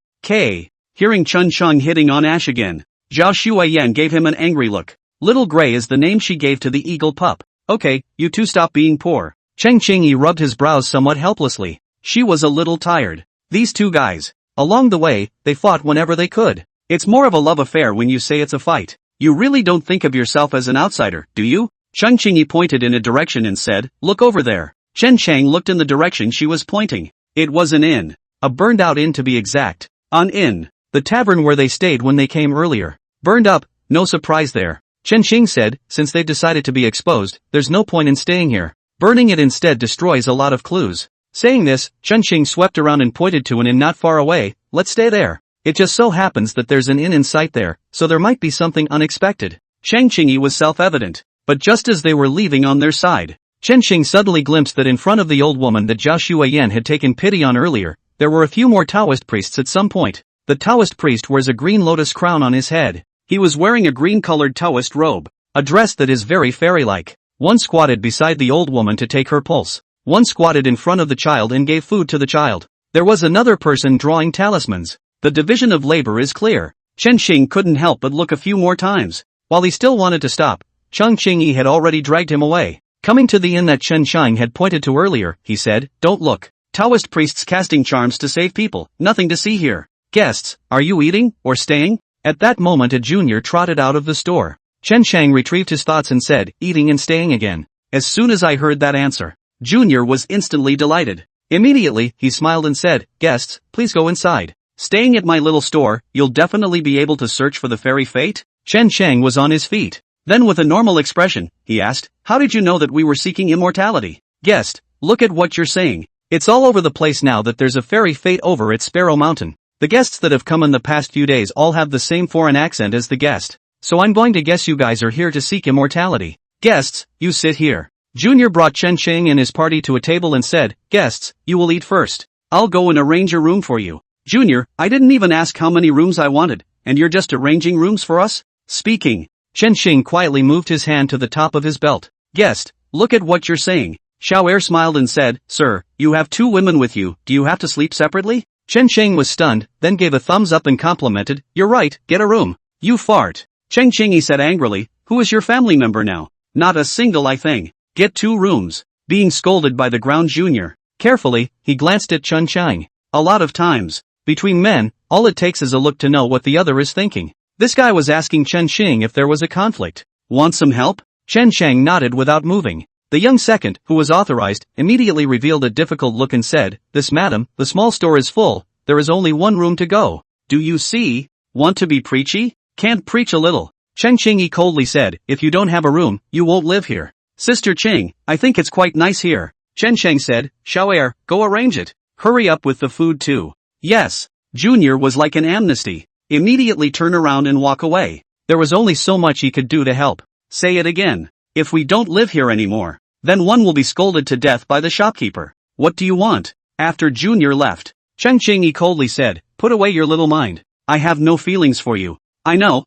Hearing Chun Chung hitting on Ash again, Zhao Shuiyan gave him an angry look. Little Gray is the name she gave to the eagle pup. Okay, you two stop being poor. Cheng Qingyi rubbed his brows somewhat helplessly. She was a little tired. These two guys. Along the way, they fought whenever they could. It's more of a love affair when you say it's a fight. You really don't think of yourself as an outsider, do you? Cheng Qingyi pointed in a direction and said, look over there. Chen Chang looked in the direction she was pointing. It was an inn. A burned out inn to be exact. An inn. The tavern where they stayed when they came earlier. Burned up, no surprise there. Chen Qing said, since they've decided to be exposed, there's no point in staying here. Burning it instead destroys a lot of clues. Saying this, Chen Qing swept around and pointed to an inn not far away. Let's stay there. It just so happens that there's an inn in sight there, so there might be something unexpected. Cheng Qingyi was self-evident, but just as they were leaving on their side, Chen Qing suddenly glimpsed that in front of the old woman that Zhao Shuiyan had taken pity on earlier, there were a few more Taoist priests at some point. The Taoist priest wears a green lotus crown on his head. He was wearing a green-colored Taoist robe, a dress that is very fairy-like. One squatted beside the old woman to take her pulse. One squatted in front of the child and gave food to the child. There was another person drawing talismans. The division of labor is clear. Chen Xing couldn't help but look a few more times. While he still wanted to stop, Cheng Qingyi had already dragged him away. Coming to the inn that Chen Shang had pointed to earlier, he said, don't look. Taoist priests casting charms to save people, nothing to see here. Guests, are you eating, or staying? At that moment a junior trotted out of the store. Chen Shang retrieved his thoughts and said, eating and staying again. As soon as I heard that answer, Junior was instantly delighted. Immediately, he smiled and said, guests, please go inside. Staying at my little store, you'll definitely be able to search for the fairy fate? Chen Shang was on his feet. Then with a normal expression, he asked, how did you know that we were seeking immortality? Guest, look at what you're saying. It's all over the place now that there's a fairy fate over at Sparrow Mountain. The guests that have come in the past few days all have the same foreign accent as the guest. So I'm going to guess you guys are here to seek immortality. Guests, you sit here. Junior brought Chen Shang and his party to a table and said, guests, you will eat first. I'll go and arrange a room for you. Junior, I didn't even ask how many rooms I wanted, and you're just arranging rooms for us? Speaking. Chen Xing quietly moved his hand to the top of his belt. Guest, look at what you're saying. Xiao Er smiled and said, sir, you have two women with you, do you have to sleep separately? Chen Shang was stunned, then gave a thumbs up and complimented, you're right, get a room. You fart. Cheng Qingyi said angrily, who is your family member now? Not a single thing. Get 2 rooms. Being scolded by the ground junior. Carefully, he glanced at Chen Chang. A lot of times. Between men, all it takes is a look to know what the other is thinking. This guy was asking Chen Xing if there was a conflict. Want some help? Chen Chang nodded without moving. The young second, who was authorized, immediately revealed a difficult look and said, this madam, the small store is full, there is only 1 room to go. Do you see? Want to be preachy? Can't preach a little. Cheng Qingyi coldly said, if you don't have a room, you won't live here. Sister Ching, I think it's quite nice here. Chen Shang said, Xiao Er, go arrange it. Hurry up with the food too. Yes. Junior was like an amnesty. Immediately turn around and walk away. There was only so much he could do to help. Say it again. If we don't live here anymore, then one will be scolded to death by the shopkeeper. What do you want? After Junior left, Cheng Qingyi coldly said, put away your little mind. I have no feelings for you. I know.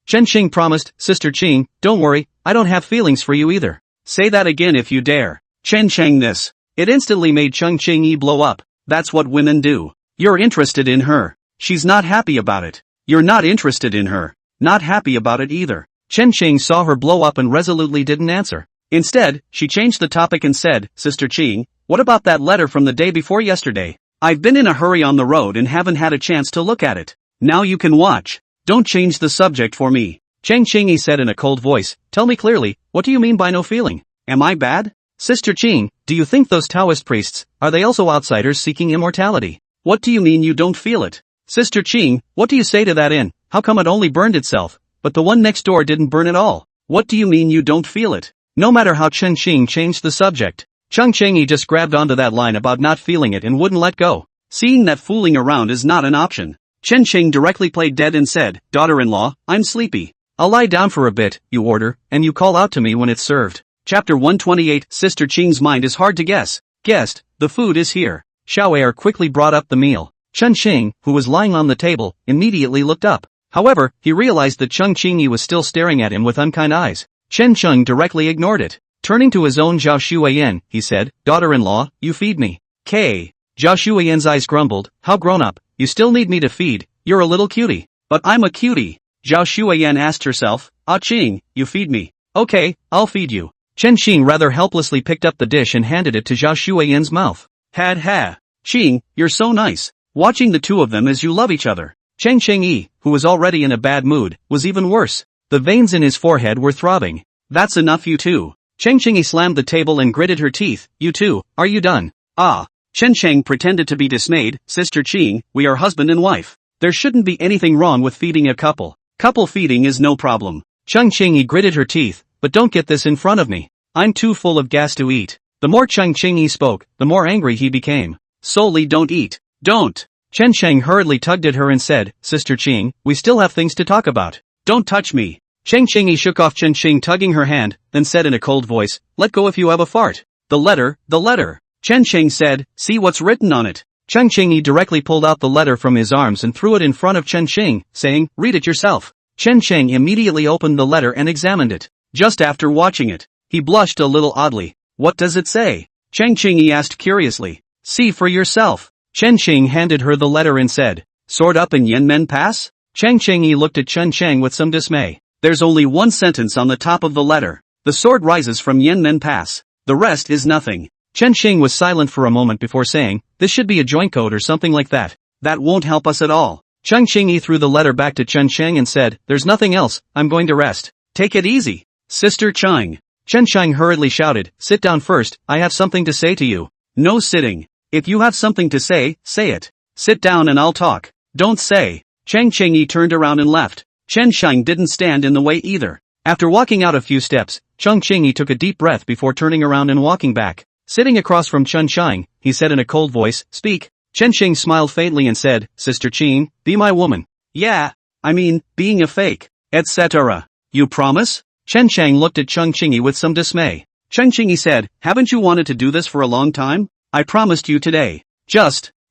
Chen Xing promised, Sister Qing, don't worry, I don't have feelings for you either. Say that again if you dare. Chen Chang this. It instantly made Cheng Qingyi blow up. That's what women do. You're interested in her. She's not happy about it. You're not interested in her. Not happy about it either. Chen Xing saw her blow up and resolutely didn't answer. Instead, she changed the topic and said, Sister Qing, what about that letter from the day before yesterday? I've been in a hurry on the road and haven't had a chance to look at it. Now you can watch. Don't change the subject for me. Cheng Qingyi said in a cold voice, tell me clearly, what do you mean by no feeling? Am I bad? Sister Qing, do you think those Taoist priests, are they also outsiders seeking immortality? What do you mean you don't feel it? Sister Qing, what do you say to that inn? How come it only burned itself, but the one next door didn't burn at all? What do you mean you don't feel it? No matter how Chen Xing changed the subject, Cheng Qingyi just grabbed onto that line about not feeling it and wouldn't let go. Seeing that fooling around is not an option, Chen Xing directly played dead and said, daughter-in-law, I'm sleepy. I'll lie down for a bit, you order, and you call out to me when it's served. Chapter 128 Sister Qing's mind is hard to guess. Guest, the food is here. Xiao Er quickly brought up the meal. Chen Xing, who was lying on the table, immediately looked up. However, he realized that Cheng Qingyi was still staring at him with unkind eyes. Chen Cheng directly ignored it. Turning to his own Zhao Shuiyan, he said, daughter-in-law, you feed me. K. Zhao Shuiyan's eyes grumbled, how grown up, you still need me to feed, you're a little cutie. But I'm a cutie. Zhao Shuiyan asked herself, Ah Qing, you feed me. Okay, I'll feed you. Chen Xing rather helplessly picked up the dish and handed it to Zhao Shuiyan's mouth. Had ha. Xing, you're so nice. Watching the two of them as you love each other. Cheng Cheng-yi, who was already in a bad mood, was even worse. The veins in his forehead were throbbing. That's enough, you two. Cheng Cheng-yi slammed the table and gritted her teeth. You two, are you done? Ah. Chen Sheng pretended to be dismayed. Sister Qing, we are husband and wife. There shouldn't be anything wrong with feeding a couple. Couple feeding is no problem. Cheng Cheng-yi gritted her teeth. But don't get this in front of me. I'm too full of gas to eat. The more Cheng Cheng-yi spoke, the more angry he became. Solely don't eat. Don't. Chen Sheng hurriedly tugged at her and said, Sister Qing, we still have things to talk about. Don't touch me. Cheng Cheng-yi shook off Chen Sheng, tugging her hand, then said in a cold voice, let go if you have a fart. The letter. Chen Sheng said, see what's written on it. Cheng Cheng-yi directly pulled out the letter from his arms and threw it in front of Chen Sheng, saying, read it yourself. Chen Sheng immediately opened the letter and examined it. Just after watching it, he blushed a little oddly. What does it say? Cheng Cheng asked curiously. See for yourself. Chen Sheng handed her the letter and said, sword up in Yenmen Pass? Cheng Cheng-yi looked at Chen Sheng with some dismay. There's only one sentence on the top of the letter. The sword rises from Yenmen Pass. The rest is nothing. Chen Sheng was silent for a moment before saying, this should be a joint code or something like that. That won't help us at all. Cheng Cheng-yi threw the letter back to Chen Sheng and said, there's nothing else, I'm going to rest. Take it easy. Sister Cheng. Chen Sheng hurriedly shouted, sit down first, I have something to say to you. No sitting. If you have something to say it. Sit down and I'll talk. Don't say. Cheng Cheng-yi turned around and left. Chen Sheng didn't stand in the way either. After walking out a few steps, Cheng Cheng-yi took a deep breath before turning around and walking back. Sitting across from Chen Sheng, he said in a cold voice, speak. Chen Sheng smiled faintly and said, Sister Qing, be my woman. Yeah, I mean, being a fake, etc. You promise? Chen Sheng looked at Cheng Cheng-yi with some dismay. Cheng Cheng-yi said, haven't you wanted to do this for a long time? I promised you today.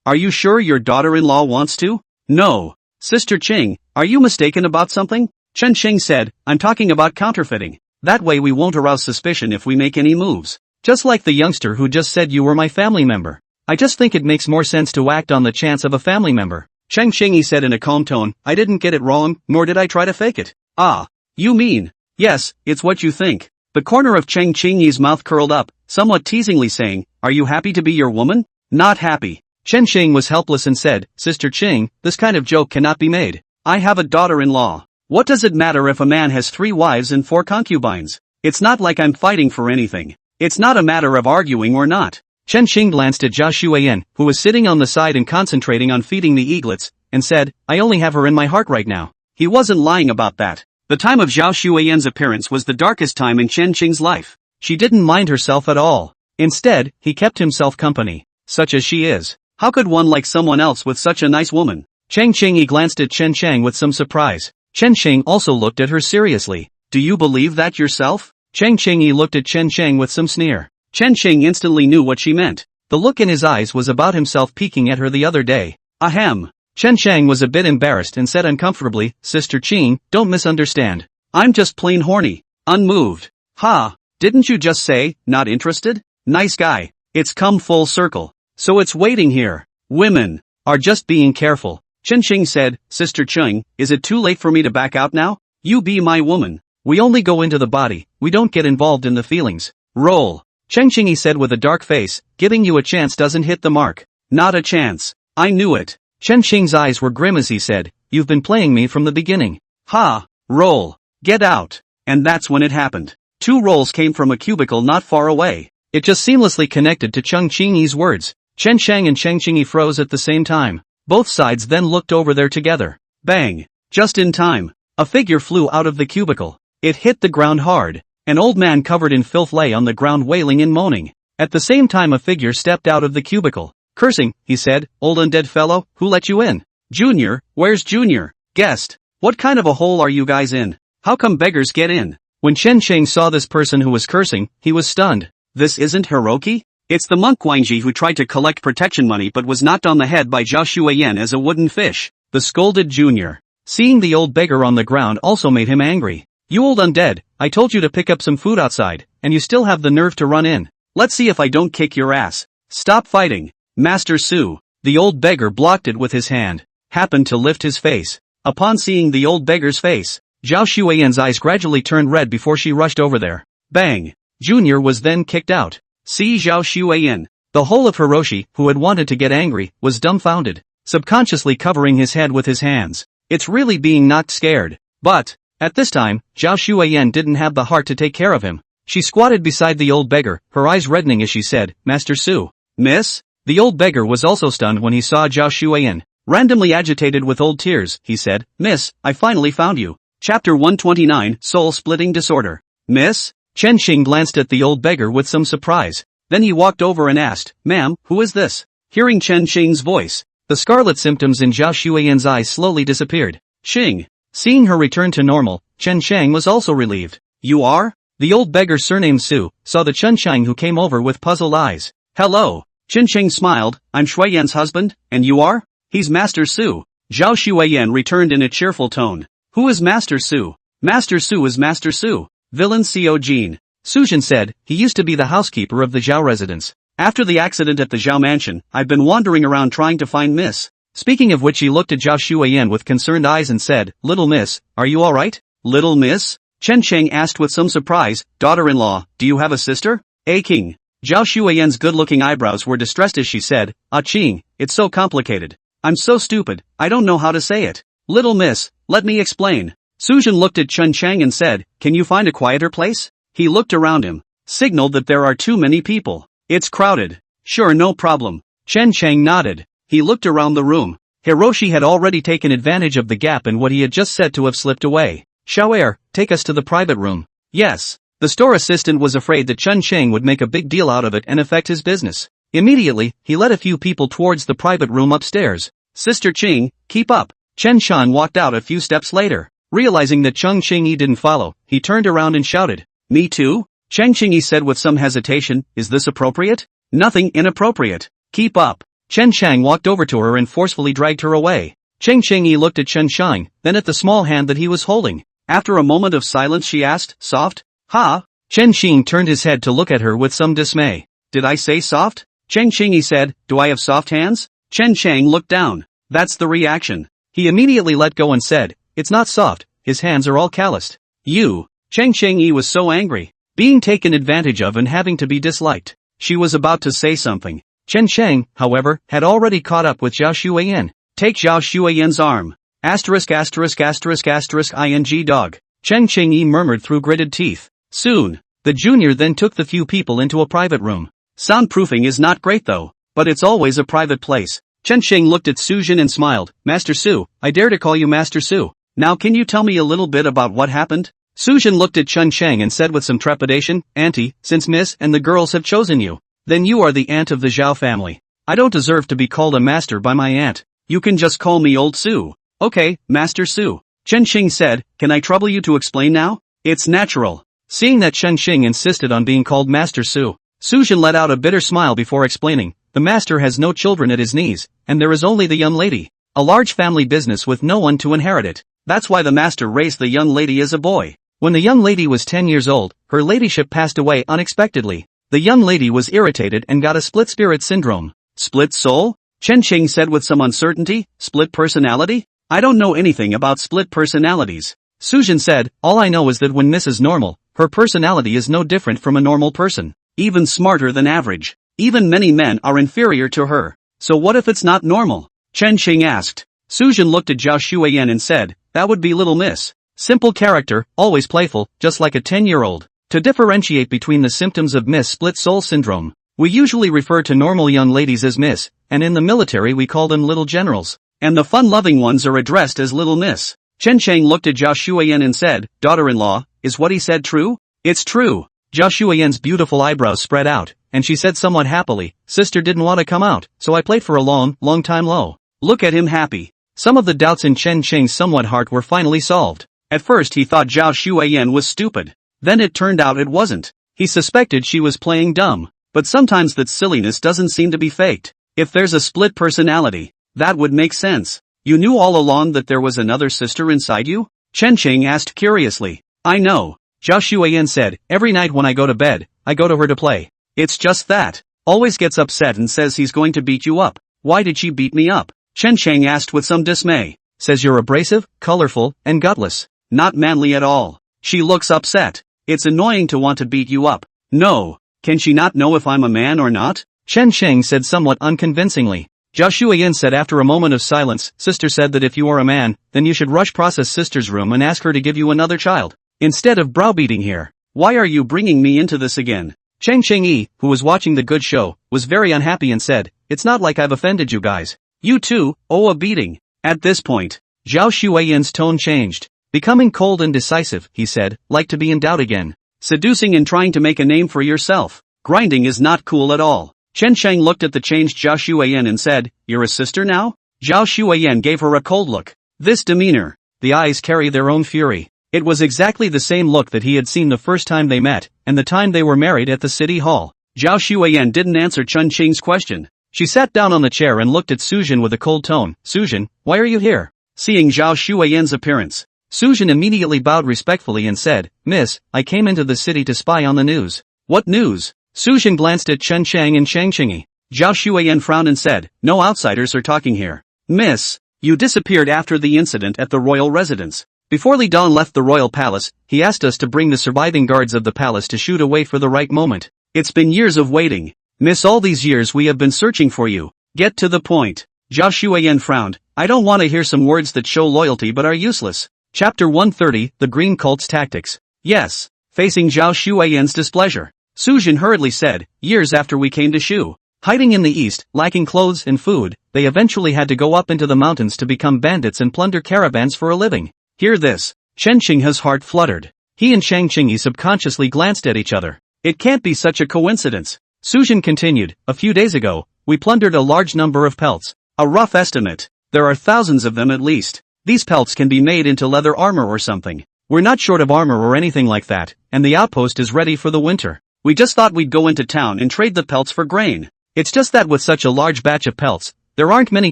Are you sure your daughter-in-law wants to? No. Sister Qing, are you mistaken about something? Chen Sheng said, I'm talking about counterfeiting. That way we won't arouse suspicion if we make any moves. Just like the youngster who just said you were my family member. I just think it makes more sense to act on the chance of a family member. Cheng Cheng said in a calm tone, I didn't get it wrong, nor did I try to fake it. Ah. You mean? Yes, it's what you think. The corner of Cheng Cheng's mouth curled up, somewhat teasingly saying, are you happy to be your woman? Not happy. Chen Sheng was helpless and said, Sister Qing, this kind of joke cannot be made. I have a daughter-in-law. What does it matter if a man has 3 wives and 4 concubines? It's not like I'm fighting for anything. It's not a matter of arguing or not. Chen Sheng glanced at Zhao Shuiyan, who was sitting on the side and concentrating on feeding the eaglets, and said, I only have her in my heart right now. He wasn't lying about that. The time of Zhao Shuiyan's appearance was the darkest time in Chen Qing's life. She didn't mind herself at all. Instead, he kept himself company. Such as she is. How could one like someone else with such a nice woman? Cheng Cheng glanced at Chen Sheng with some surprise. Chen Sheng also looked at her seriously. Do you believe that yourself? Cheng Cheng looked at Chen Sheng with some sneer. Chen Sheng instantly knew what she meant. The look in his eyes was about himself peeking at her the other day. Ahem. Chen Sheng was a bit embarrassed and said uncomfortably, Sister Qing, don't misunderstand. I'm just plain horny. Unmoved. Ha, didn't you just say, not interested? Nice guy. It's come full circle. So it's waiting here. Women are just being careful. Chen Qing said, Sister Qing, is it too late for me to back out now? You be my woman. We only go into the body, we don't get involved in the feelings. Roll. Chen Qing said with a dark face, giving you a chance doesn't hit the mark. Not a chance. I knew it. Chen Qing's eyes were grim as he said, you've been playing me from the beginning. Ha, roll. Get out. And that's when it happened. 2 rolls came from a cubicle not far away. It just seamlessly connected to Cheng Qing's words. Chen Sheng and Cheng Qing froze at the same time. Both sides then looked over there together. Bang. Just in time. A figure flew out of the cubicle. It hit the ground hard. An old man covered in filth lay on the ground wailing and moaning. At the same time a figure stepped out of the cubicle. Cursing, he said, old undead fellow, who let you in? Junior, where's Junior? Guest. What kind of a hole are you guys in? How come beggars get in? When Chen Sheng saw this person who was cursing, he was stunned. This isn't Hiroki? It's the monk Guanji who tried to collect protection money but was knocked on the head by Zhao Shuiyan as a wooden fish. The scolded Junior. Seeing the old beggar on the ground also made him angry. You old undead, I told you to pick up some food outside, and you still have the nerve to run in. Let's see if I don't kick your ass. Stop fighting. Master Su. The old beggar blocked it with his hand. Happened to lift his face. Upon seeing the old beggar's face, Zhao Shuiyan's eyes gradually turned red before she rushed over there. Bang. Junior was then kicked out. See Zhao Xueyan. The whole of Hiroshi, who had wanted to get angry, was dumbfounded, subconsciously covering his head with his hands. It's really being knocked scared. But, at this time, Zhao Xueyan didn't have the heart to take care of him. She squatted beside the old beggar, her eyes reddening as she said, Master Su. Miss? The old beggar was also stunned when he saw Zhao Xueyan. Randomly agitated with old tears, he said, Miss, I finally found you. Chapter 129, Soul-Splitting Disorder. Miss? Chen Xing glanced at the old beggar with some surprise. Then he walked over and asked, Ma'am, who is this? Hearing Chen Xing's voice, the scarlet symptoms in Zhao Xueyan's eyes slowly disappeared. Xing. Seeing her return to normal, Chen Shang was also relieved. You are? The old beggar surnamed Su saw the Chen Shang who came over with puzzled eyes. Hello. Chen Xing smiled, I'm Xueyan's husband, and you are? He's Master Su. Zhao Xueyan returned in a cheerful tone. Who is Master Su? Master Su is Master Su. Villain Xiao Jin. Sujin said, he used to be the housekeeper of the Zhao residence. After the accident at the Zhao mansion, I've been wandering around trying to find Miss. Speaking of which he looked at Zhao Xueyan with concerned eyes and said, Little Miss, are you alright? Little Miss? Chen Sheng asked with some surprise, daughter-in-law, do you have a sister? King. Zhao Xueyan's good-looking eyebrows were distressed as she said, Qing, it's so complicated. I'm so stupid, I don't know how to say it. Little Miss, let me explain. Sujin looked at Chen Chang and said, can you find a quieter place? He looked around him, signaled that there are too many people. It's crowded. Sure, no problem. Chen Chang nodded. He looked around the room. Hiroshi had already taken advantage of the gap in what he had just said to have slipped away. Xiaoer, take us to the private room. Yes. The store assistant was afraid that Chen Chang would make a big deal out of it and affect his business. Immediately, he led a few people towards the private room upstairs. Sister Qing, keep up. Chen Shan walked out a few steps later. Realizing that Cheng Qingyi didn't follow, he turned around and shouted. Me too? Cheng Qingyi said with some hesitation, is this appropriate? Nothing inappropriate. Keep up. Chen Chang walked over to her and forcefully dragged her away. Cheng Qingyi looked at Chen Shang, then at the small hand that he was holding. After a moment of silence she asked, soft? Ha? Chen Xing turned his head to look at her with some dismay. Did I say soft? Cheng Qingyi said, do I have soft hands? Chen Chang looked down. That's the reaction. He immediately let go and said, it's not soft, his hands are all calloused. You. Cheng Qingyi was so angry. Being taken advantage of and having to be disliked. She was about to say something. Chen Shang, however, had already caught up with Zhao Xueyan. Take Zhao Xueyan's arm. Asterisk asterisk asterisk asterisk ing dog. Chen Qingyi murmured through gritted teeth. Soon. The junior then took the few people into a private room. Soundproofing is not great though, but it's always a private place. Chen Sheng looked at Sujin and smiled. Master Su, I dare to call you Master Su. Now can you tell me a little bit about what happened? Sujin looked at Chen Sheng and said with some trepidation, Auntie, since Miss and the girls have chosen you, then you are the aunt of the Zhao family. I don't deserve to be called a master by my aunt. You can just call me Old Su. Okay, Master Su. Chen Xing said, can I trouble you to explain now? It's natural. Seeing that Chen Xing insisted on being called Master Su, Sujin let out a bitter smile before explaining, the master has no children at his knees, and there is only the young lady. A large family business with no one to inherit it. That's why the master raised the young lady as a boy. When the young lady was 10 years old, her ladyship passed away unexpectedly. The young lady was irritated and got a split spirit syndrome. Split soul? Chen Xing said with some uncertainty, split personality? I don't know anything about split personalities. Sujin said, all I know is that when Miss is normal, her personality is no different from a normal person. Even smarter than average. Even many men are inferior to her. So what if it's not normal? Chen Xing asked. Sujin looked at Zhao Xueyan and said, that would be Little Miss. Simple character, always playful, just like a 10-year-old. To differentiate between the symptoms of Miss Split Soul Syndrome, we usually refer to normal young ladies as Miss, and in the military we call them Little Generals. And the fun-loving ones are addressed as Little Miss. Chen Sheng looked at Zhao Xueyan and said, daughter-in-law, is what he said true? It's true. Zhao Xueyan's beautiful eyebrows spread out, and she said somewhat happily, sister didn't want to come out, so I played for a long time low. Look at him happy. Some of the doubts in Chen Sheng's somewhat heart were finally solved. At first he thought Zhao Xueyan was stupid. Then it turned out it wasn't. He suspected she was playing dumb. But sometimes that silliness doesn't seem to be faked. If there's a split personality, that would make sense. You knew all along that there was another sister inside you? Chen Sheng asked curiously. I know. Zhao Xueyan said, every night when I go to bed, I go to her to play. It's just that. Always gets upset and says he's going to beat you up. Why did she beat me up? Chen Sheng asked with some dismay. Says you're abrasive, colorful, and gutless. Not manly at all. She looks upset. It's annoying to want to beat you up. No, can she not know if I'm a man or not? Chen Sheng said somewhat unconvincingly. Zhao Shuiyan said after a moment of silence, sister said that if you are a man, then you should rush process sister's room and ask her to give you another child, instead of browbeating here. Why are you bringing me into this again? Cheng Cheng-yi, who was watching the good show, was very unhappy and said, it's not like I've offended you guys. You too, owe a beating. At this point, Zhao Shuiyan's tone changed. Becoming cold and decisive, he said, like to be in doubt again. Seducing and trying to make a name for yourself. Grinding is not cool at all. Chen Sheng looked at the changed Zhao Shuiyan and said, you're a sister now? Zhao Shuiyan gave her a cold look. This demeanor. The eyes carry their own fury. It was exactly the same look that he had seen the first time they met, and the time they were married at the city hall. Zhao Shuiyan didn't answer Chen Sheng's question. She sat down on the chair and looked at Sujin with a cold tone. Sujin, why are you here? Seeing Zhao Shuiyan's appearance, Sujin immediately bowed respectfully and said, Miss, I came into the city to spy on the news. What news? Sujin glanced at Chen Sheng and Cheng Chengyi. Zhao Shuiyan frowned and said, no outsiders are talking here. Miss, you disappeared after the incident at the royal residence. Before Li Dan left the royal palace, he asked us to bring the surviving guards of the palace to shoot away for the right moment. It's been years of waiting. Miss, all these years we have been searching for you. Get to the point. Zhao Shuiyan frowned. I don't want to hear some words that show loyalty but are useless. Chapter 130, The Green Cult's Tactics. Yes. Facing Zhao Shuiyan's displeasure, Sujin hurriedly said, years after we came to Shu. Hiding in the east, lacking clothes and food, they eventually had to go up into the mountains to become bandits and plunder caravans for a living. Hear this. Chen Xing's heart fluttered. He and Cheng Chengyi subconsciously glanced at each other. It can't be such a coincidence. Sujin continued, a few days ago, we plundered a large number of pelts. A rough estimate. There are thousands of them at least. These pelts can be made into leather armor or something. We're not short of armor or anything like that, and the outpost is ready for the winter. We just thought we'd go into town and trade the pelts for grain. It's just that with such a large batch of pelts, there aren't many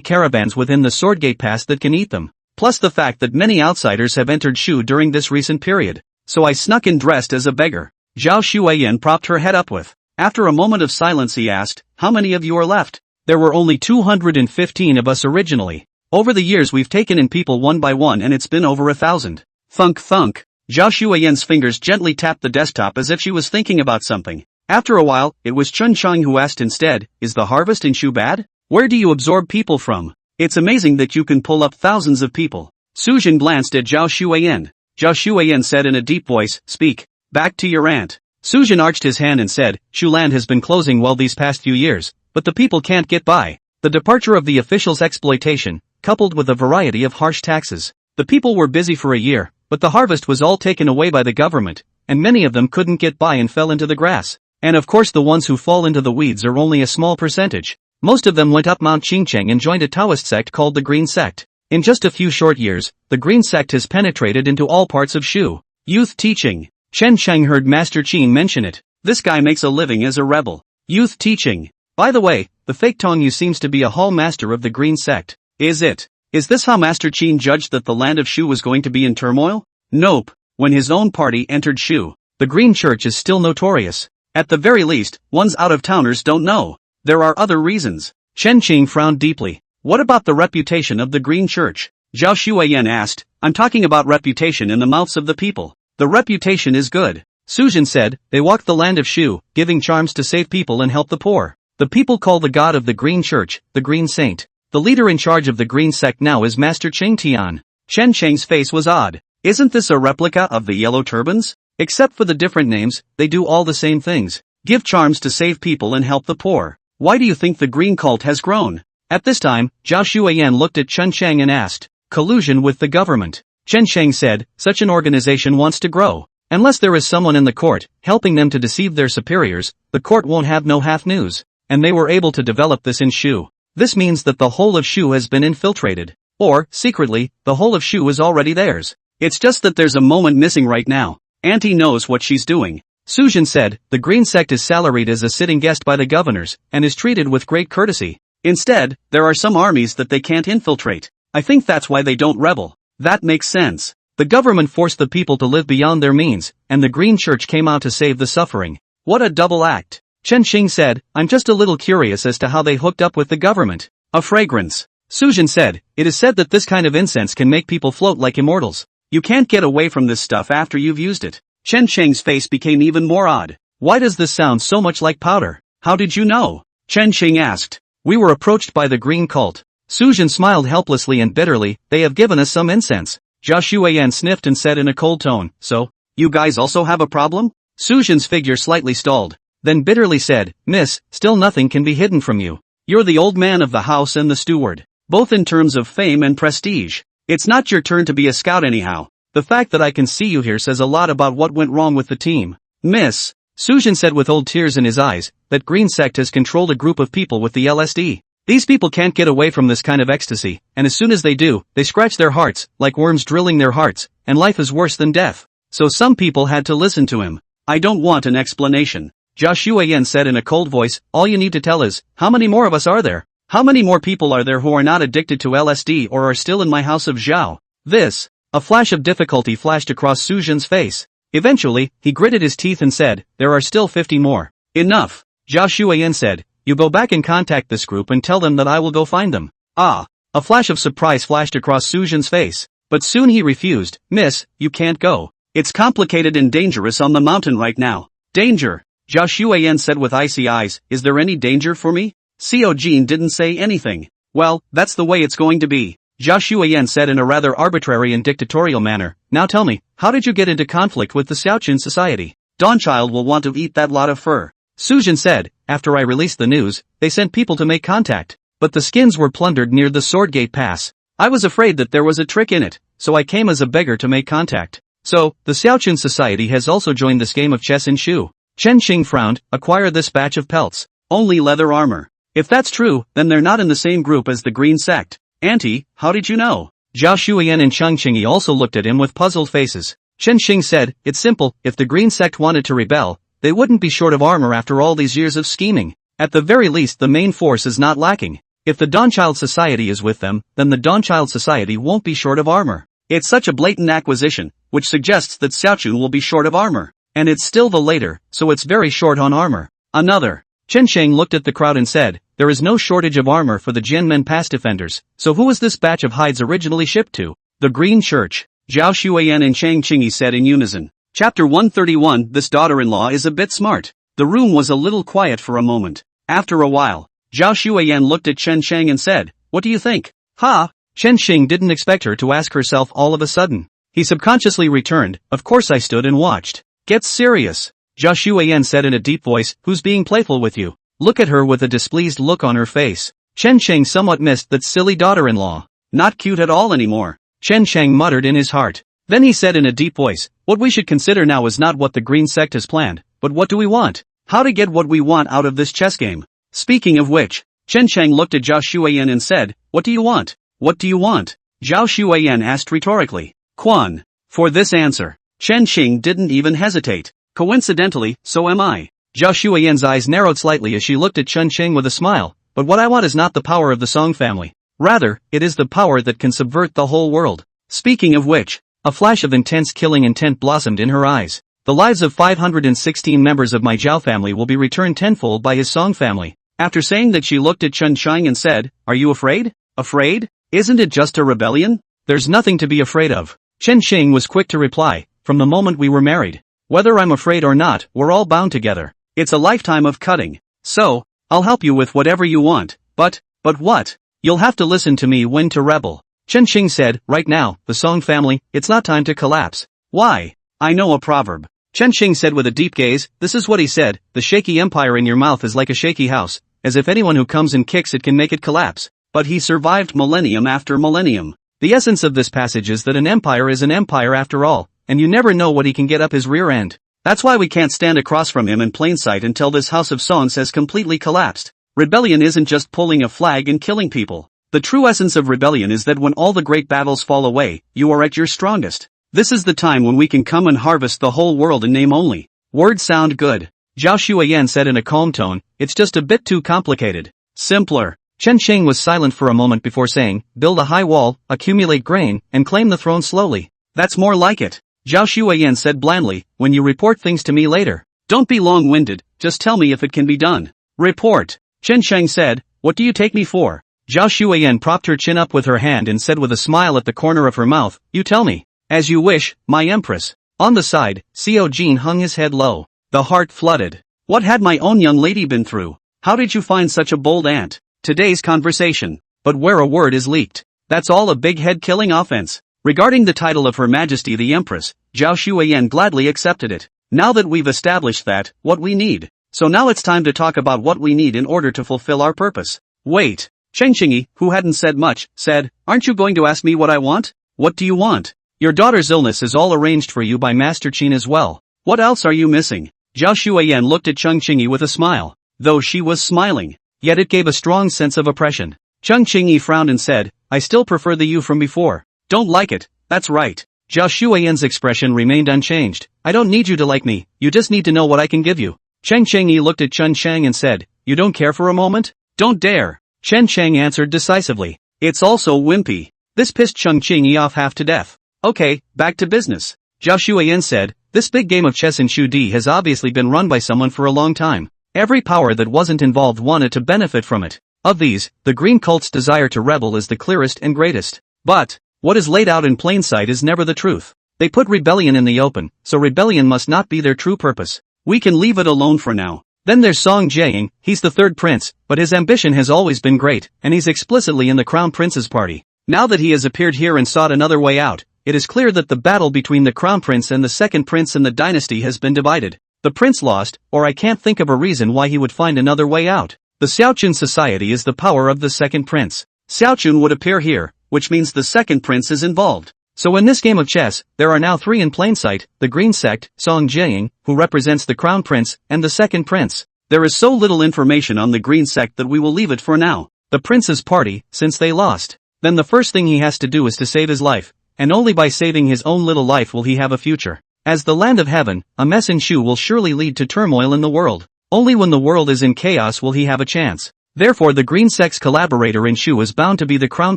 caravans within the Swordgate Pass that can eat them. Plus the fact that many outsiders have entered Shu during this recent period. So I snuck in dressed as a beggar. Zhao Shuiyan propped her head up with. After a moment of silence he asked, how many of you are left? There were only 215 of us originally. Over the years we've taken in people one by one and it's been over 1,000. Thunk thunk. Zhao Shuiyan's fingers gently tapped the desktop as if she was thinking about something. After a while, it was Chun Chang who asked instead, is the harvest in Shu bad? Where do you absorb people from? It's amazing that you can pull up thousands of people. Sujin glanced at Zhao Shuiyan. Zhao Shuiyan said in a deep voice, speak. Back to your aunt. Sujin arched his hand and said, Shu land has been closing well these past few years, but the people can't get by. The departure of the officials' exploitation, coupled with a variety of harsh taxes. The people were busy for a year, but the harvest was all taken away by the government, and many of them couldn't get by and fell into the grass. And of course the ones who fall into the weeds are only a small percentage. Most of them went up Mount Qingcheng and joined a Taoist sect called the Green Sect. In just a few short years, the Green Sect has penetrated into all parts of Shu. Youth teaching. Chen Cheng heard Master Qin mention it. This guy makes a living as a rebel. Youth teaching. By the way, the fake Tongyu seems to be a hall master of the Green Sect. Is it? Is this how Master Qin judged that the land of Shu was going to be in turmoil? Nope. When his own party entered Shu, the Green Church is still notorious. At the very least, one's out-of-towners don't know. There are other reasons. Chen Qing frowned deeply. What about the reputation of the Green Church? Zhao Shuiyan asked. I'm talking about reputation in the mouths of the people. The reputation is good. Sujin said, they walk the land of Shu, giving charms to save people and help the poor. The people call the god of the Green Church, the Green Saint. The leader in charge of the Green Sect now is Master Cheng Tian. Chen Cheng's face was odd. Isn't this a replica of the Yellow Turbans? Except for the different names, they do all the same things. Give charms to save people and help the poor. Why do you think the Green Cult has grown? At this time, Zhao Shuiyan looked at Chen Cheng and asked, collusion with the government. Chen Cheng said, such an organization wants to grow. Unless there is someone in the court, helping them to deceive their superiors, the court won't have no half news. And they were able to develop this in Shu. This means that the whole of Shu has been infiltrated. Or, secretly, the whole of Shu is already theirs. It's just that there's a moment missing right now. Auntie knows what she's doing. Sujin said, the Green Sect is salaried as a sitting guest by the governors, and is treated with great courtesy. Instead, there are some armies that they can't infiltrate. I think that's why they don't rebel. That makes sense. The government forced the people to live beyond their means, and the Green Church came out to save the suffering. What a double act. Chen Xing said, I'm just a little curious as to how they hooked up with the government. A fragrance. Sujin said, it is said that this kind of incense can make people float like immortals. You can't get away from this stuff after you've used it. Chen Cheng's face became even more odd. Why does this sound so much like powder? How did you know? Chen Xing asked. We were approached by the green cult. Sujin smiled helplessly and bitterly. They have given us some incense. Jia Xueyan sniffed and said in a cold tone, so? You guys also have a problem? Sujin's figure slightly stalled, then bitterly said, Miss, still nothing can be hidden from you. You're the old man of the house and the steward, both in terms of fame and prestige. It's not your turn to be a scout anyhow. The fact that I can see you here says a lot about what went wrong with the team. Miss, Sujin said with old tears in his eyes, that green sect has controlled a group of people with the LSD. These people can't get away from this kind of ecstasy, and as soon as they do, they scratch their hearts, like worms drilling their hearts, and life is worse than death. So some people had to listen to him. I don't want an explanation. Jia Xueyan said in a cold voice, all you need to tell is, how many more of us are there? How many more people are there who are not addicted to LSD or are still in my house of Zhao? This. A flash of difficulty flashed across Sujin's face. Eventually, he gritted his teeth and said, there are still 50 more. Enough. Jia Xueyan said, you go back and contact this group and tell them that I will go find them. Ah. A flash of surprise flashed across Sujin's face. But soon he refused. Miss, you can't go. It's complicated and dangerous on the mountain right now. Danger. Jia Xueyan said with icy eyes, is there any danger for me? Xiao Jin didn't say anything. Well, that's the way it's going to be. Jia Xueyan said in a rather arbitrary and dictatorial manner, now tell me, how did you get into conflict with the Xiaoqun society? Dawnchild will want to eat that lot of fur. Sujin said, after I released the news, they sent people to make contact. But the skins were plundered near the Swordgate Pass. I was afraid that there was a trick in it, so I came as a beggar to make contact. So, the Xiaoqun society has also joined this game of chess and shu. Chen Xing frowned, acquire this batch of pelts. Only leather armor. If that's true, then they're not in the same group as the Green Sect. Auntie, how did you know? Jia Xueyan and Cheng Qingyi also looked at him with puzzled faces. Chen Xing said, it's simple, if the Green Sect wanted to rebel, they wouldn't be short of armor after all these years of scheming. At the very least the main force is not lacking. If the Dawnchild Society is with them, then the Dawnchild Society won't be short of armor. It's such a blatant acquisition, which suggests that Xiaoqun will be short of armor. And it's still the later, so it's very short on armor. Another. Chen Sheng looked at the crowd and said, there is no shortage of armor for the Jianmen Pass defenders, so who was this batch of hides originally shipped to? The Green Church. Zhao Xueyan and Chang Qingyi said in unison. Chapter 131. This daughter-in-law is a bit smart. The room was a little quiet for a moment. After a while, Zhao Xueyan looked at Chen Sheng and said, what do you think? Ha! Chen Xing didn't expect her to ask herself all of a sudden. He subconsciously returned, of course I stood and watched. Get serious. Zhao Xueyan said in a deep voice, who's being playful with you? Look at her with a displeased look on her face. Chen Sheng somewhat missed that silly daughter-in-law. Not cute at all anymore. Chen Sheng muttered in his heart. Then he said in a deep voice, what we should consider now is not what the Green Sect has planned, but what do we want? How to get what we want out of this chess game. Speaking of which, Chen Sheng looked at Zhao Xueyan and said, what do you want? What do you want? Zhao Xueyan asked rhetorically. Quan. For this answer, Chen Xing didn't even hesitate. Coincidentally, so am I. Zhao Xueyan's eyes narrowed slightly as she looked at Chen Xing with a smile, but what I want is not the power of the Song family. Rather, it is the power that can subvert the whole world. Speaking of which, a flash of intense killing intent blossomed in her eyes. The lives of 516 members of my Zhao family will be returned tenfold by his Song family. After saying that, she looked at Chen Shang and said, are you afraid? Afraid? Isn't it just a rebellion? There's nothing to be afraid of. Chen Xing was quick to reply, from the moment we were married. Whether I'm afraid or not, we're all bound together. It's a lifetime of cutting. So, I'll help you with whatever you want, but what? You'll have to listen to me when to rebel. Chen Xing said, right now, the Song family, it's not time to collapse. Why? I know a proverb. Chen Xing said with a deep gaze, this is what he said, the shaky empire in your mouth is like a shaky house, as if anyone who comes and kicks it can make it collapse. But he survived millennium after millennium. The essence of this passage is that an empire is an empire after all, and you never know what he can get up his rear end. That's why we can't stand across from him in plain sight until this house of songs has completely collapsed. Rebellion isn't just pulling a flag and killing people. The true essence of rebellion is that when all the great battles fall away, you are at your strongest. This is the time when we can come and harvest the whole world in name only. Words sound good. Zhao Xueyan said in a calm tone, it's just a bit too complicated. Simpler. Chen Sheng was silent for a moment before saying, build a high wall, accumulate grain, and claim the throne slowly. That's more like it. Zhao Xueyan said blandly, when you report things to me later. Don't be long-winded, just tell me if it can be done. Report. Chen Sheng said, what do you take me for? Zhao Xueyan propped her chin up with her hand and said with a smile at the corner of her mouth, you tell me. As you wish, my empress. On the side, Xiao Jin hung his head low. The heart flooded. What had my own young lady been through? How did you find such a bold aunt? Today's conversation. But where a word is leaked, that's all a big head-killing offense. Regarding the title of Her Majesty the Empress, Zhao Xueyan gladly accepted it. Now that we've established that, what we need. So now it's time to talk about what we need in order to fulfill our purpose. Wait. Cheng Qingyi, who hadn't said much, said, aren't you going to ask me what I want? What do you want? Your daughter's illness is all arranged for you by Master Qin as well. What else are you missing? Zhao Xueyan looked at Cheng Qingyi with a smile. Though she was smiling, yet it gave a strong sense of oppression. Cheng Qingyi frowned and said, I still prefer the you from before. Don't like it, that's right. Zhao Xueyan's expression remained unchanged. I don't need you to like me, you just need to know what I can give you. Cheng Qingyi looked at Chen Chang and said, you don't care for a moment? Don't dare. Chen Chang answered decisively. It's also wimpy. This pissed Cheng Qingyi off half to death. Okay, back to business. Zhao Xueyan said, this big game of chess in Shu Di has obviously been run by someone for a long time. Every power that wasn't involved wanted to benefit from it. Of these, the Green Cult's desire to rebel is the clearest and greatest. But, what is laid out in plain sight is never the truth. They put rebellion in the open, so rebellion must not be their true purpose. We can leave it alone for now. Then there's Song Jiaying, he's the third prince, but his ambition has always been great, and he's explicitly in the Crown Prince's party. Now that he has appeared here and sought another way out, it is clear that the battle between the Crown Prince and the second prince in the dynasty has been divided. The prince lost, or I can't think of a reason why he would find another way out. The Xiaochun society is the power of the second prince. Xiaochun would appear here, which means the second prince is involved. So in this game of chess, there are now three in plain sight, the Green Sect, Song Jiaying, who represents the Crown Prince, and the second prince. There is so little information on the Green Sect that we will leave it for now. The prince's party, since they lost. Then the first thing he has to do is to save his life, and only by saving his own little life will he have a future. As the land of heaven, a mess in Shu will surely lead to turmoil in the world. Only when the world is in chaos will he have a chance. Therefore the Green Sect's collaborator in Shu is bound to be the Crown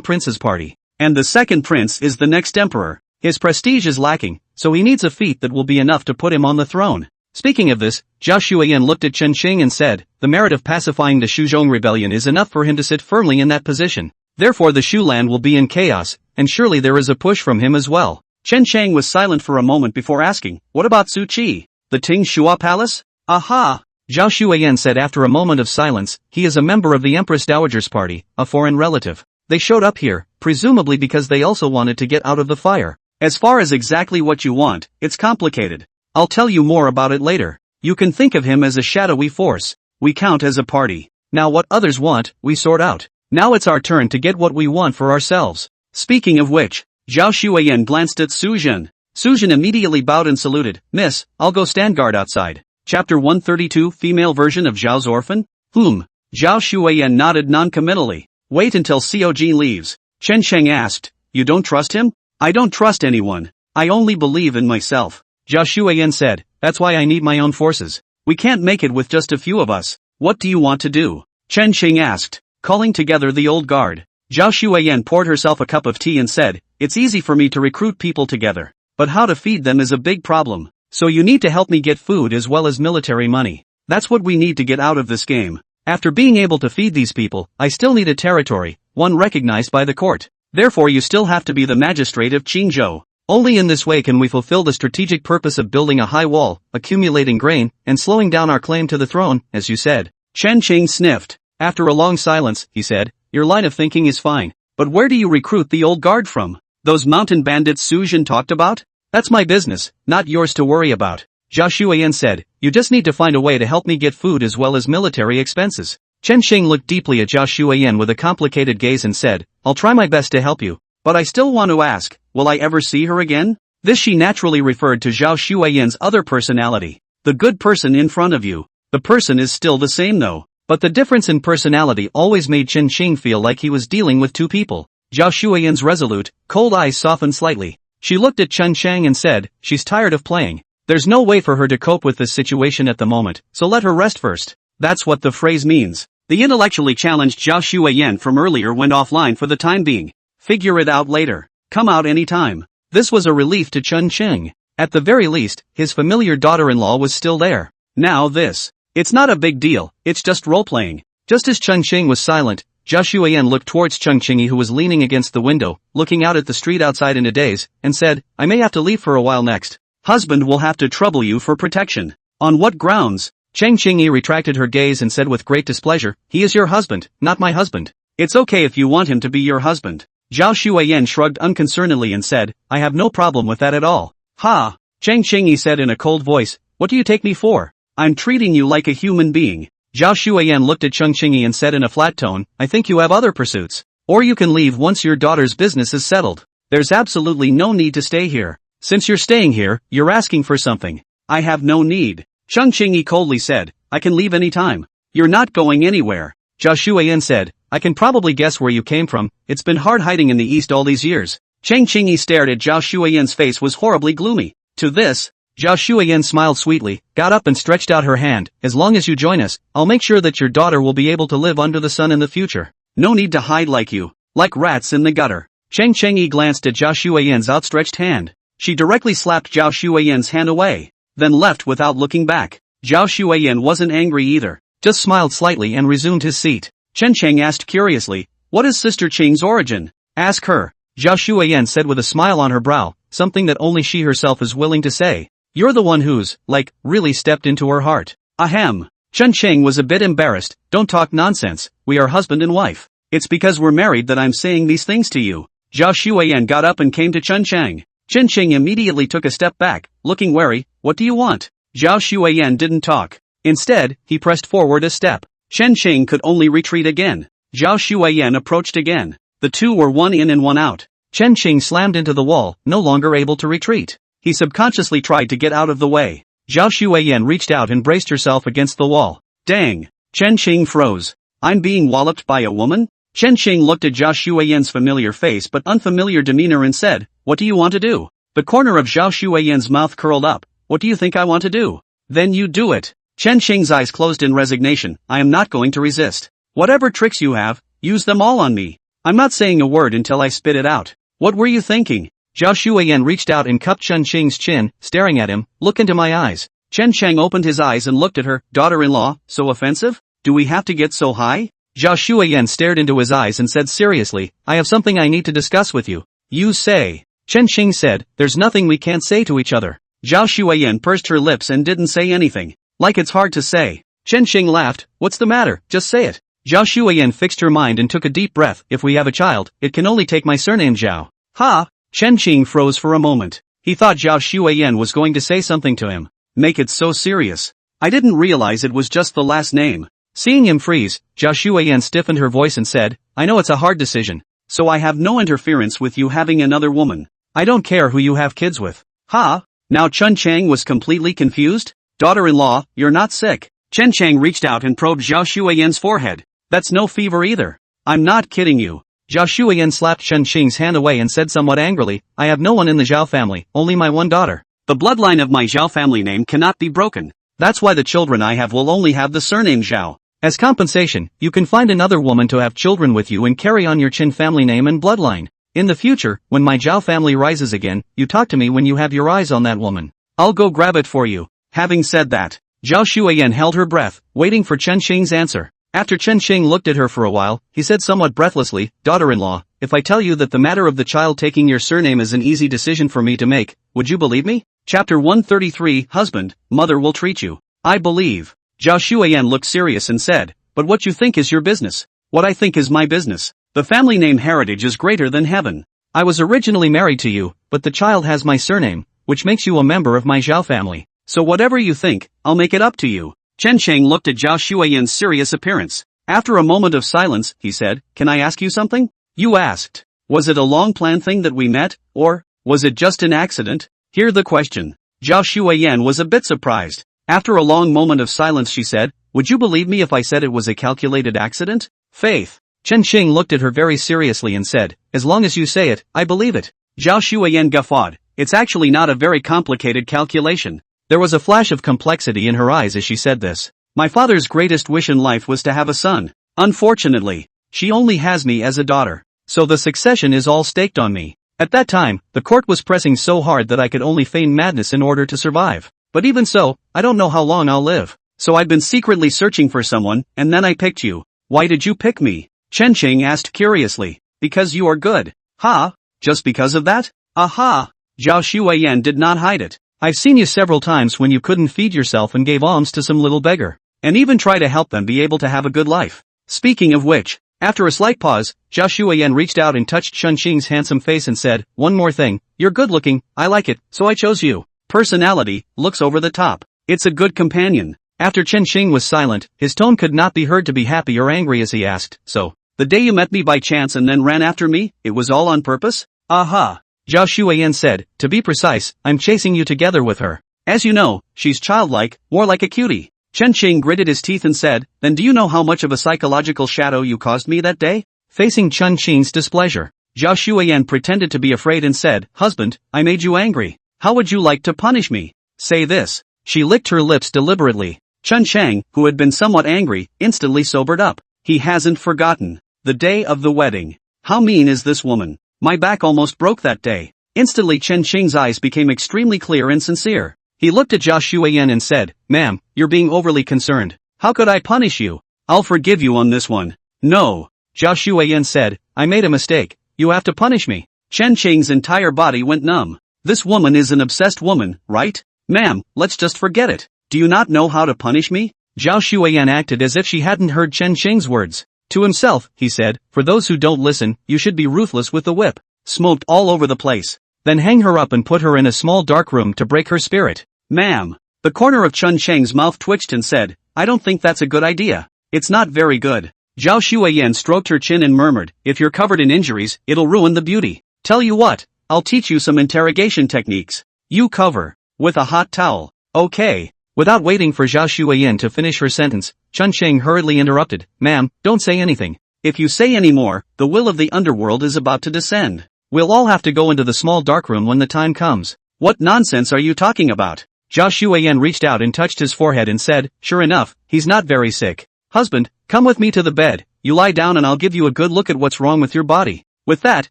Prince's party. And the second prince is the next emperor. His prestige is lacking, so he needs a feat that will be enough to put him on the throne. Speaking of this, Zhao Xueyan looked at Chen Xing and said, the merit of pacifying the Shuzhong rebellion is enough for him to sit firmly in that position. Therefore the Shu land will be in chaos, and surely there is a push from him as well. Chen Chang was silent for a moment before asking, what about Su Qi? The Ting Shua Palace? Aha! Zhao Xueyan said after a moment of silence, he is a member of the Empress Dowager's party, a foreign relative. They showed up here, presumably because they also wanted to get out of the fire. As far as exactly what you want, it's complicated. I'll tell you more about it later. You can think of him as a shadowy force. We count as a party. Now what others want, we sort out. Now it's our turn to get what we want for ourselves. Speaking of which, Zhao Xueyan glanced at Su Zhen. Su Zhen immediately bowed and saluted, Miss, I'll go stand guard outside. Chapter 132 Female version of Zhao's orphan? Zhao Xueyan nodded non-committally. Wait until Xiao Jin leaves. Chen Cheng asked, you don't trust him? I don't trust anyone. I only believe in myself. Zhao Xueyan said, that's why I need my own forces. We can't make it with just a few of us. What do you want to do? Chen Cheng asked, calling together the old guard. Zhao Xueyan poured herself a cup of tea and said, it's easy for me to recruit people together, but how to feed them is a big problem. So you need to help me get food as well as military money. That's what we need to get out of this game. After being able to feed these people, I still need a territory, one recognized by the court. Therefore you still have to be the magistrate of Qingzhou. Only in this way can we fulfill the strategic purpose of building a high wall, accumulating grain, and slowing down our claim to the throne, as you said. Chen Qing sniffed. After a long silence, he said, your line of thinking is fine, but where do you recruit the old guard from? Those mountain bandits Su Zhen talked about? That's my business, not yours to worry about. Zhao Xueyan said, you just need to find a way to help me get food as well as military expenses. Chen Xing looked deeply at Zhao Xueyan with a complicated gaze and said, I'll try my best to help you. But I still want to ask, will I ever see her again? This she naturally referred to Zhao Xueyan's other personality. The good person in front of you. The person is still the same though. But the difference in personality always made Chen Xing feel like he was dealing with two people. Zhao Xueyan's resolute, cold eyes softened slightly. She looked at Chen Chang and said, she's tired of playing. There's no way for her to cope with this situation at the moment, so let her rest first. That's what the phrase means. The intellectually challenged Zhao Xueyan from earlier went offline for the time being. Figure it out later. Come out anytime. This was a relief to Chen Cheng. At the very least, his familiar daughter-in-law was still there. Now this. It's not a big deal, it's just role-playing. Just as Chen Cheng was silent, Zhao Xueyan looked towards Cheng Qingyi who was leaning against the window, looking out at the street outside in a daze, and said, I may have to leave for a while next. Husband will have to trouble you for protection. On what grounds? Cheng Qingyi retracted her gaze and said with great displeasure, he is your husband, not my husband. It's okay if you want him to be your husband. Zhao Shuiyan shrugged unconcernedly and said, I have no problem with that at all. Ha! Cheng Qingyi said in a cold voice, what do you take me for? I'm treating you like a human being. Zhao Shuiyan looked at Cheng Qingyi and said in a flat tone, I think you have other pursuits. Or you can leave once your daughter's business is settled. There's absolutely no need to stay here. Since you're staying here, you're asking for something. I have no need. Cheng Qingyi coldly said, I can leave any time. You're not going anywhere. Zhao Shuiyan said, I can probably guess where you came from, it's been hard hiding in the East all these years. Cheng Qingyi stared at Zhao Shuiyan's face was horribly gloomy. To this, Zhao Shuiyan smiled sweetly, got up and stretched out her hand, as long as you join us, I'll make sure that your daughter will be able to live under the sun in the future. No need to hide like rats in the gutter. Cheng Qingyi glanced at Zhao Shuiyan's outstretched hand. She directly slapped Zhao Shuiyan's hand away, then left without looking back. Zhao Shuiyan wasn't angry either, just smiled slightly and resumed his seat. Chen Cheng asked curiously, what is Sister Qing's origin? Ask her. Zhao Shuiyan said with a smile on her brow, something that only she herself is willing to say. You're the one who's, really stepped into her heart. Ahem. Chen Cheng was a bit embarrassed, don't talk nonsense, we are husband and wife. It's because we're married that I'm saying these things to you. Zhao Shuiyan got up and came to Chen Cheng. Chen Cheng immediately took a step back, looking wary, what do you want? Zhao Shuiyan didn't talk. Instead, he pressed forward a step. Chen Cheng could only retreat again. Zhao Shuiyan approached again. The two were one in and one out. Chen Cheng slammed into the wall, no longer able to retreat. He subconsciously tried to get out of the way. Zhao Shuiyan reached out and braced herself against the wall. Dang! Chen Cheng froze. I'm being walloped by a woman? Chen Cheng looked at Zhao Shuiyan's familiar face but unfamiliar demeanor and said, what do you want to do? The corner of Zhao Shuiyan's mouth curled up. What do you think I want to do? Then you do it. Chen Cheng's eyes closed in resignation. I am not going to resist. Whatever tricks you have, use them all on me. I'm not saying a word until I spit it out. What were you thinking? Zhao Shuiyan reached out and cupped Chen Cheng's chin, staring at him, look into my eyes. Chen Cheng opened his eyes and looked at her, daughter-in-law, so offensive? Do we have to get so high? Zhao Shuiyan stared into his eyes and said seriously, I have something I need to discuss with you. You say. Chen Cheng said, there's nothing we can't say to each other. Zhao Shuiyan pursed her lips and didn't say anything. Like it's hard to say. Chen Cheng laughed, what's the matter, just say it. Zhao Shuiyan fixed her mind and took a deep breath, if we have a child, it can only take my surname Zhao. Ha! Chen Cheng froze for a moment. He thought Zhao Shuiyan was going to say something to him. Make it so serious. I didn't realize it was just the last name. Seeing him freeze, Zhao Shuiyan stiffened her voice and said, I know it's a hard decision. So I have no interference with you having another woman. I don't care who you have kids with. Ha! Now Chen Cheng was completely confused? Daughter-in-law, you're not sick. Chen Cheng reached out and probed Zhao Shuiyan's forehead. That's no fever either. I'm not kidding you. Zhao Shuiyan slapped Chen Cheng's hand away and said somewhat angrily, I have no one in the Zhao family, only my one daughter. The bloodline of my Zhao family name cannot be broken. That's why the children I have will only have the surname Zhao. As compensation, you can find another woman to have children with you and carry on your Qin family name and bloodline. In the future, when my Zhao family rises again, you talk to me when you have your eyes on that woman. I'll go grab it for you. Having said that, Zhao Shuiyan held her breath, waiting for Chen Cheng's answer. After Chen Cheng looked at her for a while, he said somewhat breathlessly, daughter-in-law, if I tell you that the matter of the child taking your surname is an easy decision for me to make, would you believe me? Chapter 133, Husband, Mother will treat you. I believe. Zhao Shuiyan looked serious and said, but what you think is your business? What I think is my business. The family name heritage is greater than heaven. I was originally married to you, but the child has my surname, which makes you a member of my Zhao family. So whatever you think, I'll make it up to you. Chen Cheng looked at Zhao Shuiyan's serious appearance. After a moment of silence, he said, can I ask you something? You asked. Was it a long-planned thing that we met, or was it just an accident? Hear the question. Zhao Shuiyan was a bit surprised. After a long moment of silence she said, would you believe me if I said it was a calculated accident? Faith. Chen Cheng looked at her very seriously and said, as long as you say it, I believe it. Zhao Shuiyan guffawed. It's actually not a very complicated calculation. There was a flash of complexity in her eyes as she said this. My father's greatest wish in life was to have a son. Unfortunately, she only has me as a daughter. So the succession is all staked on me. At that time, the court was pressing so hard that I could only feign madness in order to survive. But even so, I don't know how long I'll live. So I've been secretly searching for someone, and then I picked you. Why did you pick me? Chen Cheng asked curiously. Because you are good. Ha? Just because of that? Aha! Zhao Shuiyan did not hide it. I've seen you several times when you couldn't feed yourself and gave alms to some little beggar. And even try to help them be able to have a good life. Speaking of which, after a slight pause, Zhao Shuiyan reached out and touched Chen Qing's handsome face and said, one more thing, you're good looking, I like it, so I chose you. Personality, looks over the top. It's a good companion. After Chen Qing was silent, his tone could not be heard to be happy or angry as he asked, so, the day you met me by chance and then ran after me, it was all on purpose? Aha. Zhao Shuiyan said, to be precise, I'm chasing you together with her. As you know, she's childlike, more like a cutie. Chen Qing gritted his teeth and said, then do you know how much of a psychological shadow you caused me that day? Facing Chen Qing's displeasure, Zhao Shuiyan pretended to be afraid and said, husband, I made you angry. How would you like to punish me? Say this. She licked her lips deliberately. Chen Chang, who had been somewhat angry, instantly sobered up. He hasn't forgotten. The day of the wedding. How mean is this woman? My back almost broke that day. Instantly Chen Qing's eyes became extremely clear and sincere. He looked at Zhao Shuiyan and said, ma'am, you're being overly concerned. How could I punish you? I'll forgive you on this one. No. Zhao Shuiyan said, I made a mistake. You have to punish me. Chen Qing's entire body went numb. This woman is an obsessed woman, right? Ma'am, let's just forget it. Do you not know how to punish me? Zhao Shuiyan acted as if she hadn't heard Chen Qing's words. To himself, he said, for those who don't listen, you should be ruthless with the whip. Smoked all over the place. Then hang her up and put her in a small dark room to break her spirit. Ma'am. The corner of Chen Cheng's mouth twitched and said, I don't think that's a good idea. It's not very good. Zhao Shuiyan stroked her chin and murmured, if you're covered in injuries, it'll ruin the beauty. Tell you what, I'll teach you some interrogation techniques. You cover. With a hot towel. Okay. Without waiting for Zhao Shuiyan to finish her sentence, Chen Cheng hurriedly interrupted, ma'am, don't say anything. If you say any more, the will of the underworld is about to descend. We'll all have to go into the small dark room when the time comes. What nonsense are you talking about? Zhao Shuiyan reached out and touched his forehead and said, sure enough, he's not very sick. Husband, come with me to the bed, you lie down and I'll give you a good look at what's wrong with your body. With that,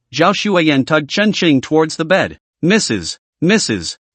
Zhao Shuiyan tugged Chen Qing towards the bed. Mrs.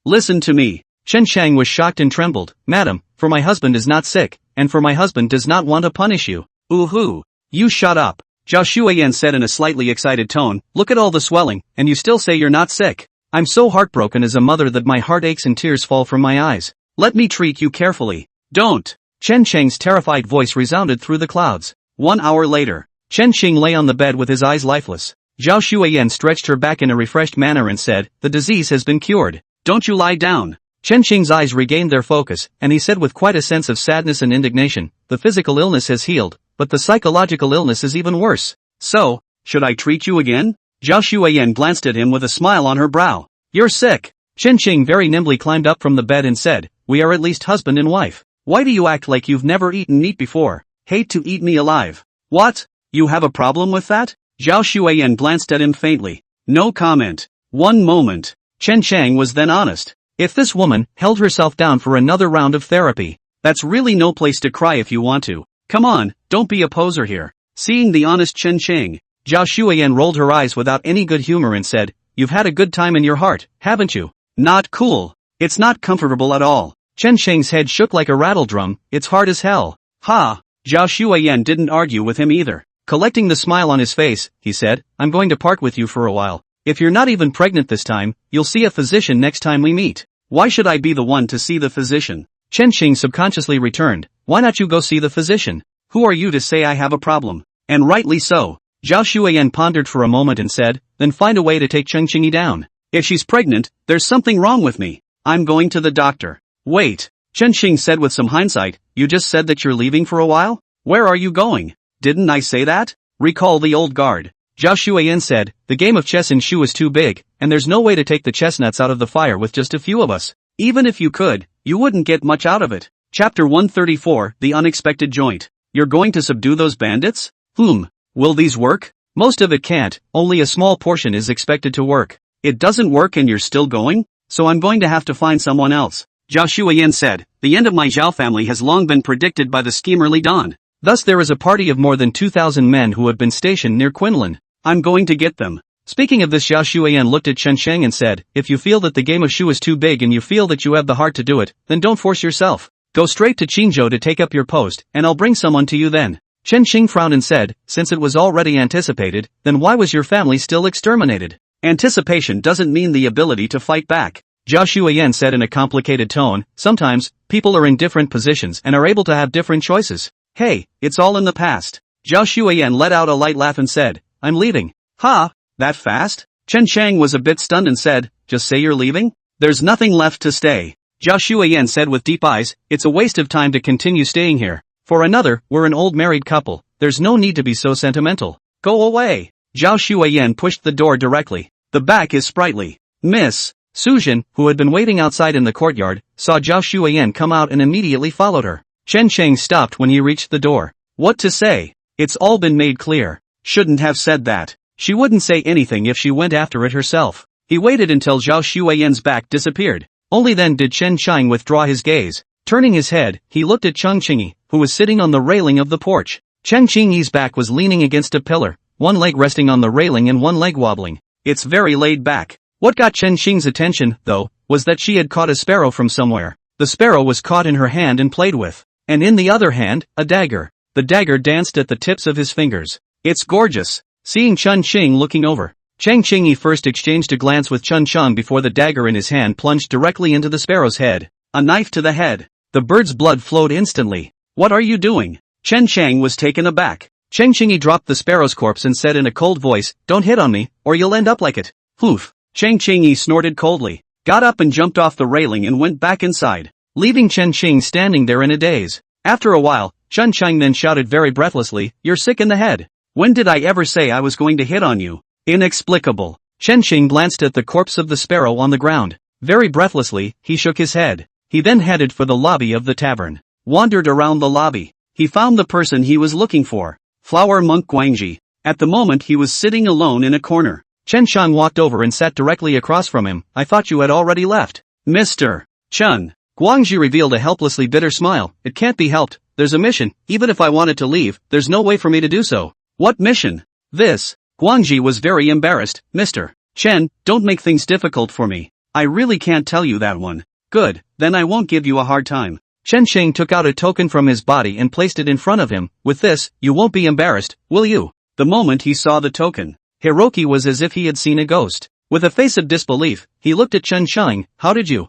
Listen to me. Chen Chang was shocked and trembled. Madam, for my husband is not sick, and for my husband does not want to punish you. Ooh-hoo. You shut up. Zhao Shuiyan said in a slightly excited tone, look at all the swelling, and you still say you're not sick. I'm so heartbroken as a mother that my heart aches and tears fall from my eyes. Let me treat you carefully. Don't. Chen Cheng's terrified voice resounded through the clouds. 1 hour later, Chen Qing lay on the bed with his eyes lifeless. Zhao Shuiyan stretched her back in a refreshed manner and said, the disease has been cured. Don't you lie down. Chen Qing's eyes regained their focus, and he said with quite a sense of sadness and indignation, the physical illness has healed, but the psychological illness is even worse. So, should I treat you again? Zhao Shuiyan glanced at him with a smile on her brow. You're sick. Chen Qing very nimbly climbed up from the bed and said, we are at least husband and wife. Why do you act like you've never eaten meat before? Hate to eat me alive. What? You have a problem with that? Zhao Shuiyan glanced at him faintly. No comment. One moment. Chen Chang was then honest. If this woman held herself down for another round of therapy, that's really no place to cry if you want to. Come on, don't be a poser here. Seeing the honest Chen Chang, Zhao Shuiyan rolled her eyes without any good humor and said, you've had a good time in your heart, haven't you? Not cool. It's not comfortable at all. Chen Chang's head shook like a rattle drum, it's hard as hell. Ha! Zhao Shuiyan didn't argue with him either. Collecting the smile on his face, he said, I'm going to part with you for a while. If you're not even pregnant this time, you'll see a physician next time we meet. Why should I be the one to see the physician? Chen Qing subconsciously returned, why not you go see the physician? Who are you to say I have a problem? And rightly so. Zhao Shuiyan pondered for a moment and said, then find a way to take Chen Qingyi down. If she's pregnant, there's something wrong with me. I'm going to the doctor. Wait. Chen Qing said with some hindsight, you just said that you're leaving for a while? Where are you going? Didn't I say that? Recall the old guard. Zhao Shuiyan said, the game of chess in Shu is too big, and there's no way to take the chestnuts out of the fire with just a few of us. Even if you could, you wouldn't get much out of it. Chapter 134, The Unexpected Joint. You're going to subdue those bandits? Will these work? Most of it can't, only a small portion is expected to work. It doesn't work and you're still going? So I'm going to have to find someone else. Zhao Shuiyan said, the end of my Zhao family has long been predicted by the schemer Li Dan. Thus there is a party of more than 2,000 men who have been stationed near Quinlan. I'm going to get them. Speaking of this, Zhao Shuiyan looked at Chen Sheng and said, if you feel that the game of Shu is too big and you feel that you have the heart to do it, then don't force yourself. Go straight to Qingzhou to take up your post, and I'll bring someone to you then. Chen Xing frowned and said, since it was already anticipated, then why was your family still exterminated? Anticipation doesn't mean the ability to fight back. Zhao Shuiyan said in a complicated tone, sometimes, people are in different positions and are able to have different choices. Hey, it's all in the past. Zhao Shuiyan let out a light laugh and said, I'm leaving. Ha, that fast? Chen Chang was a bit stunned and said, just say you're leaving? There's nothing left to stay. Zhao Shuiyan said with deep eyes, it's a waste of time to continue staying here. For another, we're an old married couple, there's no need to be so sentimental. Go away. Zhao Shuiyan pushed the door directly. The back is sprightly. Miss. Sujin, who had been waiting outside in the courtyard, saw Zhao Shuiyan come out and immediately followed her. Chen Chang stopped when he reached the door. What to say? It's all been made clear. Shouldn't have said that. She wouldn't say anything if she went after it herself. He waited until Zhao Shuiyan's back disappeared. Only then did Chen Chang withdraw his gaze. Turning his head, he looked at Cheng Qingyi, who was sitting on the railing of the porch. Cheng Qingyi's back was leaning against a pillar, one leg resting on the railing and one leg wobbling. It's very laid back. What got Chen Qing's attention, though, was that she had caught a sparrow from somewhere. The sparrow was caught in her hand and played with. And in the other hand, a dagger. The dagger danced at the tips of his fingers. It's gorgeous. Seeing Chen Qing looking over, Cheng Qingyi first exchanged a glance with Chen Chang before the dagger in his hand plunged directly into the sparrow's head. A knife to the head. The bird's blood flowed instantly. What are you doing? Chen Chang was taken aback. Cheng Qingyi dropped the sparrow's corpse and said in a cold voice, don't hit on me, or you'll end up like it. Poof. Cheng Qingyi snorted coldly, got up and jumped off the railing and went back inside, leaving Chen Qing standing there in a daze. After a while, Chen Chang then shouted very breathlessly, you're sick in the head. When did I ever say I was going to hit on you? Inexplicable. Chen Qing glanced at the corpse of the sparrow on the ground. Very breathlessly, he shook his head. He then headed for the lobby of the tavern. Wandered around the lobby. He found the person he was looking for. Flower Monk Guangji. At the moment he was sitting alone in a corner. Chen Chang walked over and sat directly across from him. I thought you had already left. Mr. Chen. Guangji revealed a helplessly bitter smile. It can't be helped. There's a mission. Even if I wanted to leave, there's no way for me to do so. What mission? This. Guangji was very embarrassed. Mr. Chen, don't make things difficult for me. I really can't tell you that one. Good, then I won't give you a hard time. Chen Ching took out a token from his body and placed it in front of him. With this, you won't be embarrassed, will you? The moment he saw the token, Hiroki was as if he had seen a ghost. With a face of disbelief, he looked at Chen Chang. How did you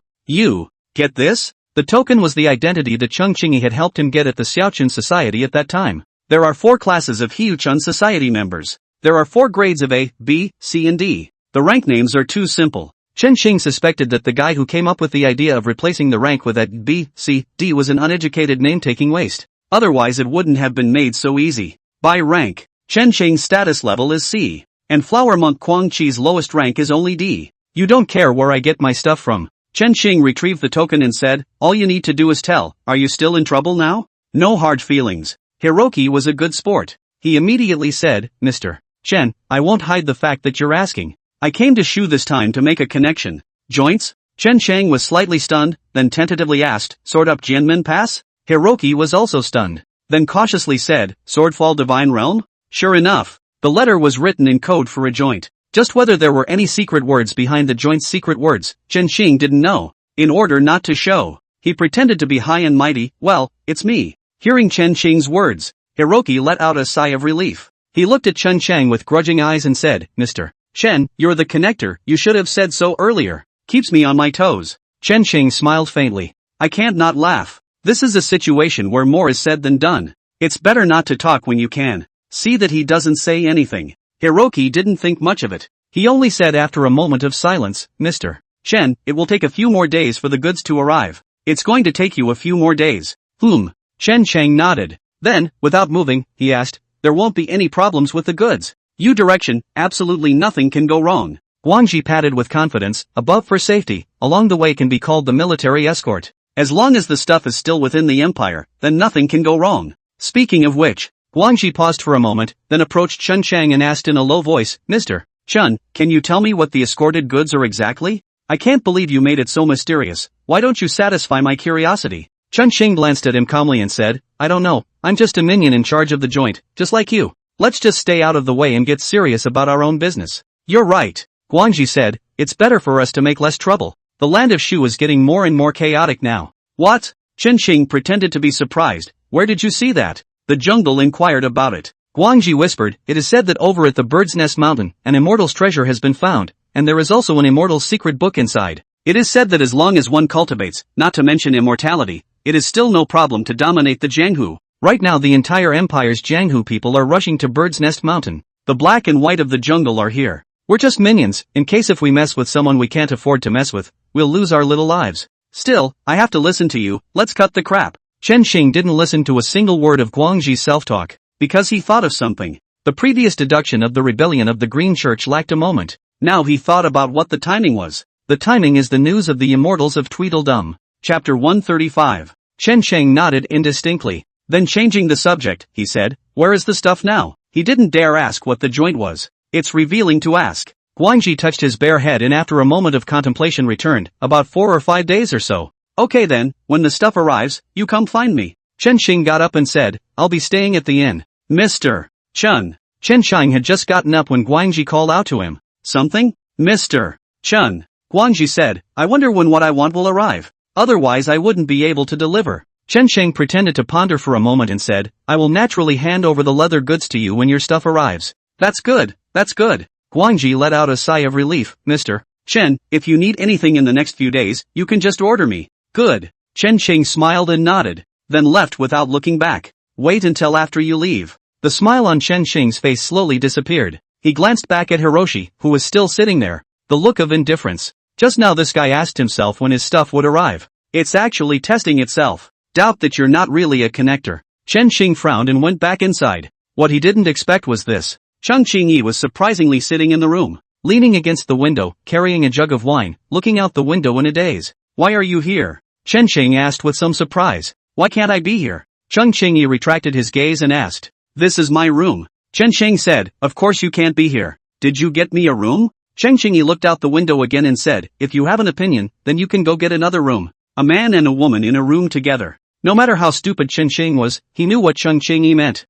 get this? The token was the identity that Cheng Qingyi had helped him get at the Xiaochun Society at that time. There are 4 classes of Hiuchun Society members. There are 4 grades of A, B, C and D. The rank names are too simple. Chen Xing suspected that the guy who came up with the idea of replacing the rank with that B, C, D was an uneducated name-taking waste. Otherwise it wouldn't have been made so easy. By rank, Chen Xing's status level is C, and Flower Monk Quang Chi's lowest rank is only D. You don't care where I get my stuff from. Chen Xing retrieved the token and said, all you need to do is tell, are you still in trouble now? No hard feelings. Hiroki was a good sport. He immediately said, Mr. Chen, I won't hide the fact that you're asking. I came to Shu this time to make a connection. Joints? Chen Chang was slightly stunned, then tentatively asked, Sword Up Jianmin Pass? Hiroki was also stunned. Then cautiously said, Swordfall Divine Realm? Sure enough, the letter was written in code for a joint. Just whether there were any secret words behind the joint's secret words, Chen Xing didn't know. In order not to show, he pretended to be high and mighty. Well, it's me. Hearing Chen Xing's words, Hiroki let out a sigh of relief. He looked at Chen Chang with grudging eyes and said, Mr. Chen, you're the connector, you should have said so earlier. Keeps me on my toes. Chen Xing smiled faintly. I can't not laugh. This is a situation where more is said than done. It's better not to talk when you can. See that he doesn't say anything. Hiroki didn't think much of it. He only said after a moment of silence, Mr. Chen, it will take a few more days for the goods to arrive. It's going to take you a few more days. Chen Chang nodded. Then, without moving, he asked, there won't be any problems with the goods. You direction, absolutely nothing can go wrong. Guangji patted with confidence, above for safety, along the way can be called the military escort. As long as the stuff is still within the empire, then nothing can go wrong. Speaking of which, Guangji paused for a moment, then approached Chen Chang and asked in a low voice, Mr. Chen, can you tell me what the escorted goods are exactly? I can't believe you made it so mysterious. Why don't you satisfy my curiosity? Chen Xing glanced at him calmly and said, I don't know, I'm just a minion in charge of the joint, just like you. Let's just stay out of the way and get serious about our own business. You're right, Guangji said, it's better for us to make less trouble. The land of Shu is getting more and more chaotic now. What? Chen Xing pretended to be surprised. Where did you see that? The jungle inquired about it. Guangji whispered, it is said that over at the Bird's Nest Mountain, an immortal's treasure has been found, and there is also an immortal's secret book inside. It is said that as long as one cultivates, not to mention immortality, it is still no problem to dominate the Jianghu. Right now the entire empire's Jianghu people are rushing to Bird's Nest Mountain. The black and white of the jungle are here. We're just minions, in case if we mess with someone we can't afford to mess with, we'll lose our little lives. Still, I have to listen to you, let's cut the crap. Chen Xing didn't listen to a single word of Guangxi's self-talk, because he thought of something. The previous deduction of the rebellion of the Green Church lacked a moment. Now he thought about what the timing was. The timing is the news of the immortals of Tweedledum. Chapter 135. Chen Sheng nodded indistinctly. Then changing the subject, he said, where is the stuff now? He didn't dare ask what the joint was. It's revealing to ask. Guangxi touched his bare head and after a moment of contemplation returned, about 4 or 5 days or so. Okay then, when the stuff arrives, you come find me. Chen Xing got up and said, I'll be staying at the inn. Mr. Chun. Chen Sheng had just gotten up when Guangxi called out to him. Something? Mr. Chun. Guangxi said, I wonder when what I want will arrive. Otherwise I wouldn't be able to deliver. Chen Sheng pretended to ponder for a moment and said, I will naturally hand over the leather goods to you when your stuff arrives. That's good, that's good. Guangxi let out a sigh of relief. Mr. Chen, if you need anything in the next few days, you can just order me. Good. Chen Sheng smiled and nodded, then left without looking back. Wait until after you leave. The smile on Chen Sheng's face slowly disappeared. He glanced back at Hiroshi, who was still sitting there. The look of indifference. Just now this guy asked himself when his stuff would arrive. It's actually testing itself. Doubt that you're not really a connector. Chen Xing frowned and went back inside. What he didn't expect was this. Cheng Qingyi was surprisingly sitting in the room, leaning against the window, carrying a jug of wine, looking out the window in a daze. Why are you here? Chen Xing asked with some surprise. Why can't I be here? Cheng Qingyi retracted his gaze and asked. This is my room. Chen Xing said, of course you can't be here. Did you get me a room? Cheng Qingyi looked out the window again and said, if you have an opinion, then you can go get another room. A man and a woman in a room together. No matter how stupid Chen Xing was, he knew what Cheng Qingyi meant.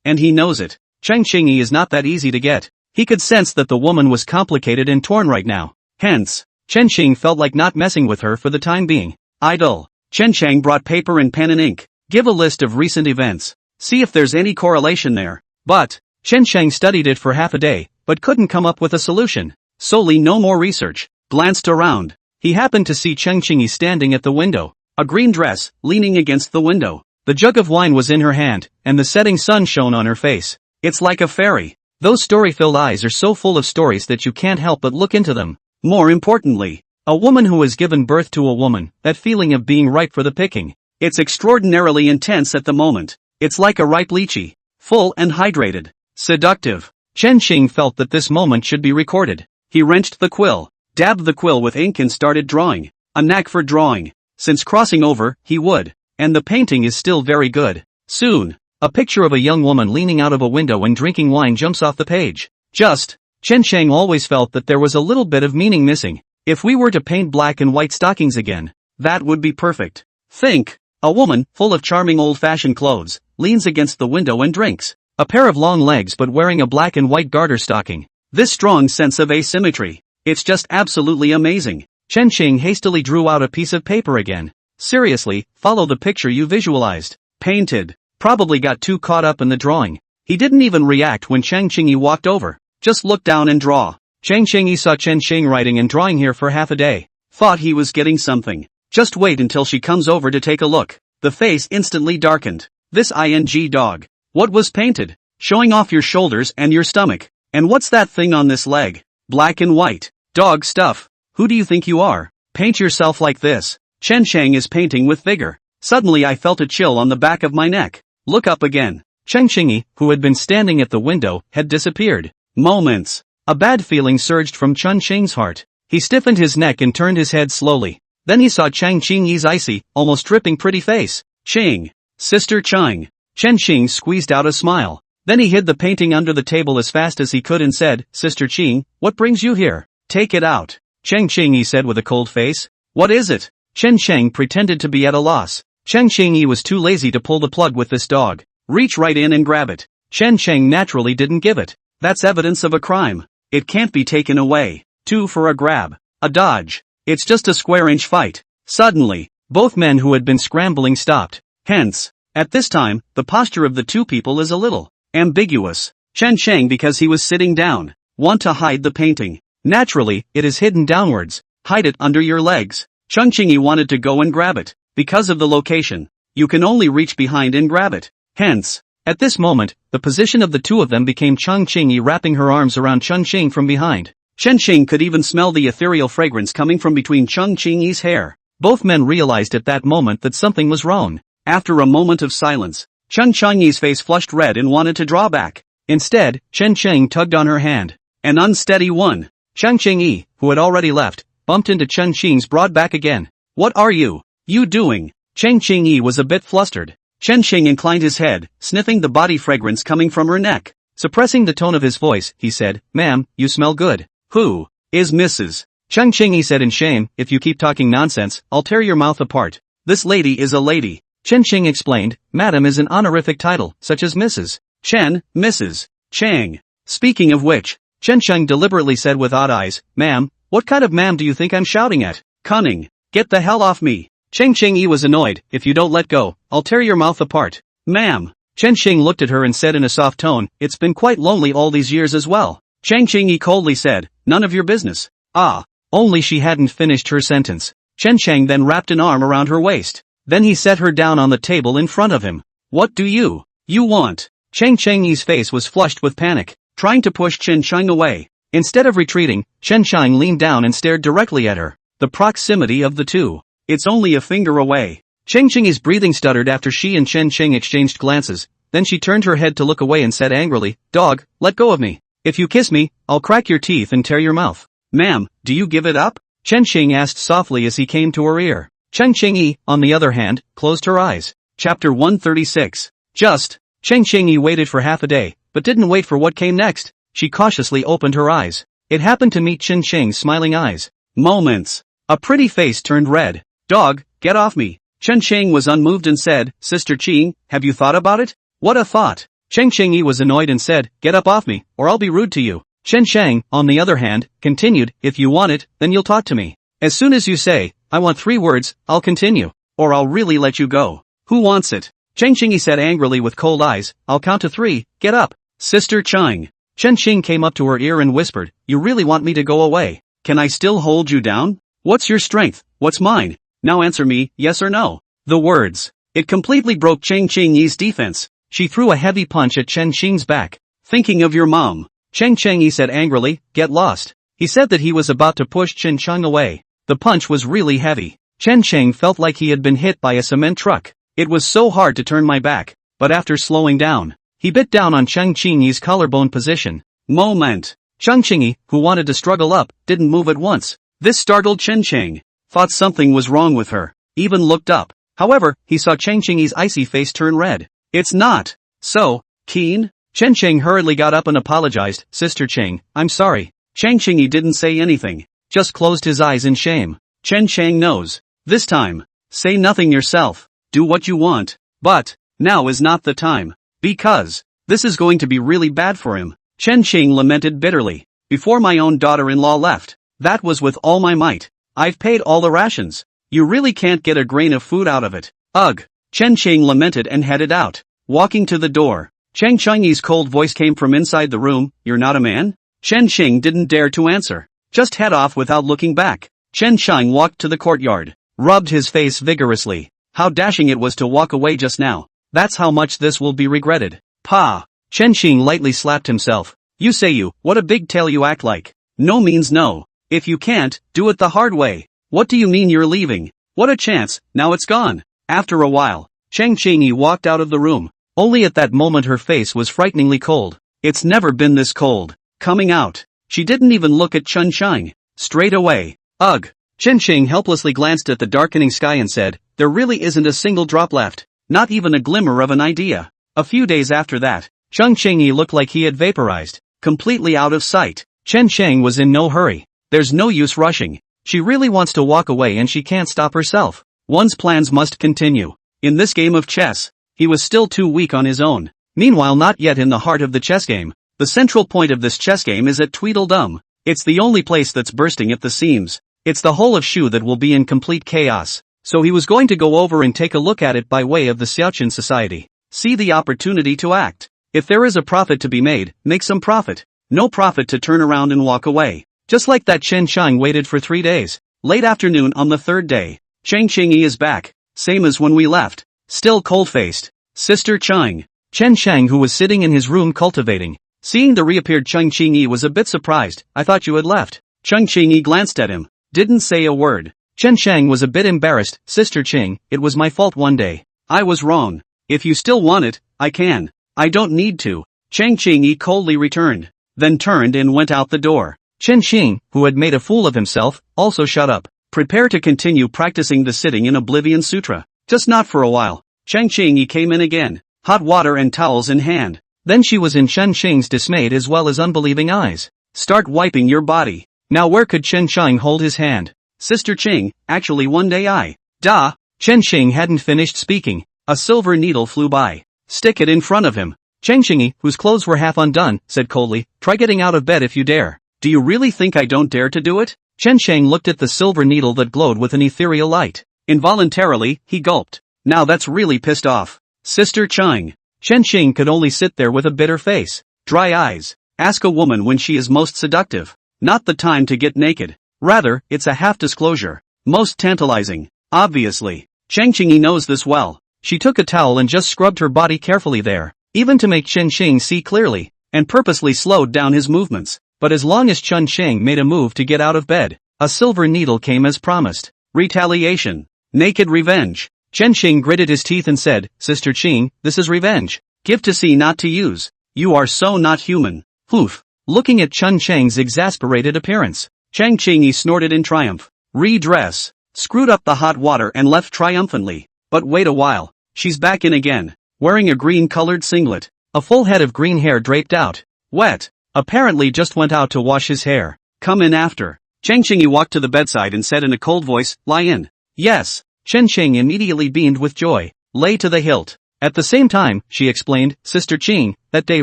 And he knows it. Cheng Qingyi is not that easy to get. He could sense that the woman was complicated and torn right now. Hence, Chen Xing felt like not messing with her for the time being. Idle. Chen Chang brought paper and pen and ink. Give a list of recent events. See if there's any correlation there. But, Chen Chang studied it for half a day, but couldn't come up with a solution. Solely no more research. Glanced around. He happened to see Cheng Qingyi standing at the window. A green dress, leaning against the window. The jug of wine was in her hand, and the setting sun shone on her face. It's like a fairy. Those story-filled eyes are so full of stories that you can't help but look into them. More importantly, a woman who has given birth to a woman, that feeling of being ripe for the picking. It's extraordinarily intense at the moment. It's like a ripe lychee. Full and hydrated. Seductive. Chen Xing felt that this moment should be recorded. He wrenched the quill, dabbed the quill with ink and started drawing. A knack for drawing. Since crossing over, he would. And the painting is still very good. Soon, a picture of a young woman leaning out of a window and drinking wine jumps off the page. Chen Shang always felt that there was a little bit of meaning missing. If we were to paint black and white stockings again, that would be perfect. Think. A woman, full of charming old-fashioned clothes, leans against the window and drinks. A pair of long legs but wearing a black and white garter stocking. This strong sense of asymmetry. It's just absolutely amazing. Chen Xing hastily drew out a piece of paper again. Seriously, follow the picture you visualized. Painted. Probably got too caught up in the drawing. He didn't even react when Cheng Qingyi walked over. Just look down and draw. Cheng Qingyi saw Chen Xing writing and drawing here for half a day. Thought he was getting something. Just wait until she comes over to take a look. The face instantly darkened. This ing dog. What was painted? Showing off your shoulders and your stomach. And what's that thing on this leg? Black and white. Dog stuff. Who do you think you are? Paint yourself like this. Chen Shang is painting with vigor. Suddenly I felt a chill on the back of my neck. Look up again. Cheng Qingyi, who had been standing at the window, had disappeared. Moments. A bad feeling surged from Chen Xing's heart. He stiffened his neck and turned his head slowly. Then he saw Cheng Qingyi's icy, almost dripping pretty face. Qing. Sister Cheng. Chen Xing squeezed out a smile. Then he hid the painting under the table as fast as he could and said, Sister Qing, what brings you here? Take it out. Cheng Qingyi said with a cold face. What is it? Chen Sheng pretended to be at a loss. Cheng Qingyi was too lazy to pull the plug with this dog. Reach right in and grab it. Chen Sheng naturally didn't give it. That's evidence of a crime. It can't be taken away. 2 for a grab. A dodge. It's just a square-inch fight. Suddenly, both men who had been scrambling stopped. Hence, at this time, the posture of the two people is a little ambiguous. Chen Sheng because he was sitting down. Want to hide the painting. Naturally, it is hidden downwards. Hide it under your legs. Chung Chingy wanted to go and grab it. Because of the location, you can only reach behind and grab it. Hence, at this moment, the position of the two of them became Chung Chingy wrapping her arms around Chung Ching from behind. Chen Xing could even smell the ethereal fragrance coming from between Chung Chingy's hair. Both men realized at that moment that something was wrong. After a moment of silence, Chung Chingy's face flushed red and wanted to draw back. Instead, Chen Cheng tugged on her hand. An unsteady one. Chung Chingyi, who had already left, bumped into Chen Xing's broad back again. What are you doing? Chen Chingyi was a bit flustered. Chen Xing inclined his head, sniffing the body fragrance coming from her neck. Suppressing the tone of his voice, he said, "Ma'am, you smell good." Who is Mrs. Chung Chingyi said in shame, "If you keep talking nonsense, I'll tear your mouth apart." This lady is a lady. Chen Xing explained, "Madam is an honorific title, such as Mrs. Chen, Mrs. Chang. Speaking of which, Chen Cheng deliberately said with odd eyes, "Ma'am, what kind of ma'am do you think I'm shouting at?" Cunning. Get the hell off me. Chen Chingyi was annoyed. "If you don't let go, I'll tear your mouth apart." Ma'am. Chen Xing looked at her and said in a soft tone, "It's been quite lonely all these years as well." Chen Xingyi coldly said, "None of your business." Ah. Only she hadn't finished her sentence. Chen Cheng then wrapped an arm around her waist. Then he set her down on the table in front of him. What do you want? Chen Chengyi's face was flushed with panic. Trying to push Chen Cheng away. Instead of retreating, Chen Cheng leaned down and stared directly at her. The proximity of the two. It's only a finger away. Chen Chengyi's breathing stuttered after she and Chen Cheng exchanged glances. Then she turned her head to look away and said angrily, "Dog, let go of me. If you kiss me, I'll crack your teeth and tear your mouth." Ma'am, do you give it up? Chen Xing asked softly as he came to her ear. Chen Chingyi, on the other hand, closed her eyes. Chapter 136. Chen Chingyi waited for half a day, but didn't wait for what came next. She cautiously opened her eyes. It happened to meet Chen Cheng's smiling eyes. Moments. A pretty face turned red. Dog, get off me. Chen Cheng was unmoved and said, Sister Ching, have you thought about it? What a thought. Chen Chingyi was annoyed and said, "Get up off me, or I'll be rude to you." Chen Cheng, on the other hand, continued, "If you want it, then you'll talk to me. As soon as you say, I want 3 words, I'll continue. Or I'll really let you go. Who wants it? Chen Chingyi said angrily with cold eyes, "I'll count to 3, get up." Sister Chang. Chen Ching came up to her ear and whispered, "You really want me to go away? Can I still hold you down? What's your strength? What's mine? Now answer me, yes or no." The words. It completely broke Chen Chingyi's defense. She threw a heavy punch at Chen Ching's back. Thinking of your mom. Chen Chengyi said angrily, "Get lost." He said that he was about to push Chen Cheng away. The punch was really heavy. Chen Cheng felt like he had been hit by a cement truck. It was so hard to turn my back, but after slowing down, he bit down on Chen Chingyi's collarbone position. Moment. Chen Chingyi, who wanted to struggle up, didn't move at once. This startled Chen Cheng. Thought something was wrong with her. Even looked up. However, he saw Chen Chingyi's icy face turn red. It's not so keen. Chen Cheng hurriedly got up and apologized. "Sister Cheng, I'm sorry." Chen Chingyi didn't say anything. Just closed his eyes in shame. Chen Cheng knows. This time. Say nothing yourself. Do what you want. But, now is not the time. Because, this is going to be really bad for him. Chen Ching lamented bitterly. Before my own daughter-in-law left. That was with all my might. I've paid all the rations. You really can't get a grain of food out of it. Ugh. Chen Ching lamented and headed out. Walking to the door. Chen Chengyi's cold voice came from inside the room, "You're not a man?" Chen Ching didn't dare to answer. Just head off without looking back. Chen Ching walked to the courtyard. Rubbed his face vigorously. How dashing it was to walk away just now. That's how much this will be regretted. Pa! Chen Ching lightly slapped himself. You say you, what a big tail you act like. No means no. If you can't, do it the hard way. What do you mean you're leaving? What a chance, now it's gone. After a while, Chen Chingyi walked out of the room. Only at that moment her face was frighteningly cold. It's never been this cold. Coming out. She didn't even look at Chen Ching. Straight away. Ugh. Chen Ching helplessly glanced at the darkening sky and said, "There really isn't a single drop left. Not even a glimmer of an idea." A few days after that, Chen Chingyi looked like he had vaporized. Completely out of sight. Chen Ching was in no hurry. There's no use rushing. She really wants to walk away and she can't stop herself. One's plans must continue. In this game of chess, he was still too weak on his own. Meanwhile, not yet in the heart of the chess game. The central point of this chess game is at Tweedledum. It's the only place that's bursting at the seams. It's the whole of Shu that will be in complete chaos. So he was going to go over and take a look at it by way of the Xiaoqin Society. See the opportunity to act. If there is a profit to be made, make some profit. No profit to turn around and walk away. Just like that Chen Chang waited for 3 days. Late afternoon on the third day. Chang Qingyi is back. Same as when we left. Still cold-faced. Sister Chang. Chen Shang, who was sitting in his room cultivating. Seeing the reappeared Chang Qingyi, was a bit surprised. I thought you had left. Chang Qingyi glanced at him. Didn't say a word. Chen Shang was a bit embarrassed. Sister Qing, it was my fault one day. I was wrong. If you still want it, I can. I don't need to. Chang Qingyi coldly returned. Then turned and went out the door. Chen Xing, who had made a fool of himself, also shut up. Prepare to continue practicing the sitting in Oblivion Sutra. Just not for a while. Chang Qingyi came in again. Hot water and towels in hand. Then she was in Chen Xing's dismayed as well as unbelieving eyes. Start wiping your body. Now where could Chen Xing hold his hand? Sister Qing, actually one day Chen Xing hadn't finished speaking. A silver needle flew by. Stick it in front of him. Cheng Xingyi, whose clothes were half undone, said coldly, try getting out of bed if you dare. Do you really think I don't dare to do it? Chen Shang looked at the silver needle that glowed with an ethereal light. Involuntarily, he gulped. Now that's really pissed off. Sister Chang. Chen Xing could only sit there with a bitter face. Dry eyes. Ask a woman when she is most seductive. Not the time to get naked. Rather, it's a half-disclosure. Most tantalizing. Obviously. Chang Qingyi knows this well. She took a towel and just scrubbed her body carefully there, even to make Chen Xing see clearly, and purposely slowed down his movements. But as long as Chen Xing made a move to get out of bed, a silver needle came as promised. Retaliation. Naked revenge. Chen Xing gritted his teeth and said, Sister Qing, this is revenge. Give to see, not to use. You are so not human. Oof. Looking at Chen Cheng's exasperated appearance, Chang Qingyi snorted in triumph. Redress. Screwed up the hot water and left triumphantly. But wait a while. She's back in again. Wearing a green-colored singlet. A full head of green hair draped out. Wet. Apparently just went out to wash his hair. Come in after. Chang Qingyi walked to the bedside and said in a cold voice, lie in. Yes. Chen Xing immediately beamed with joy. Lay to the hilt. At the same time, she explained, Sister Qing, that day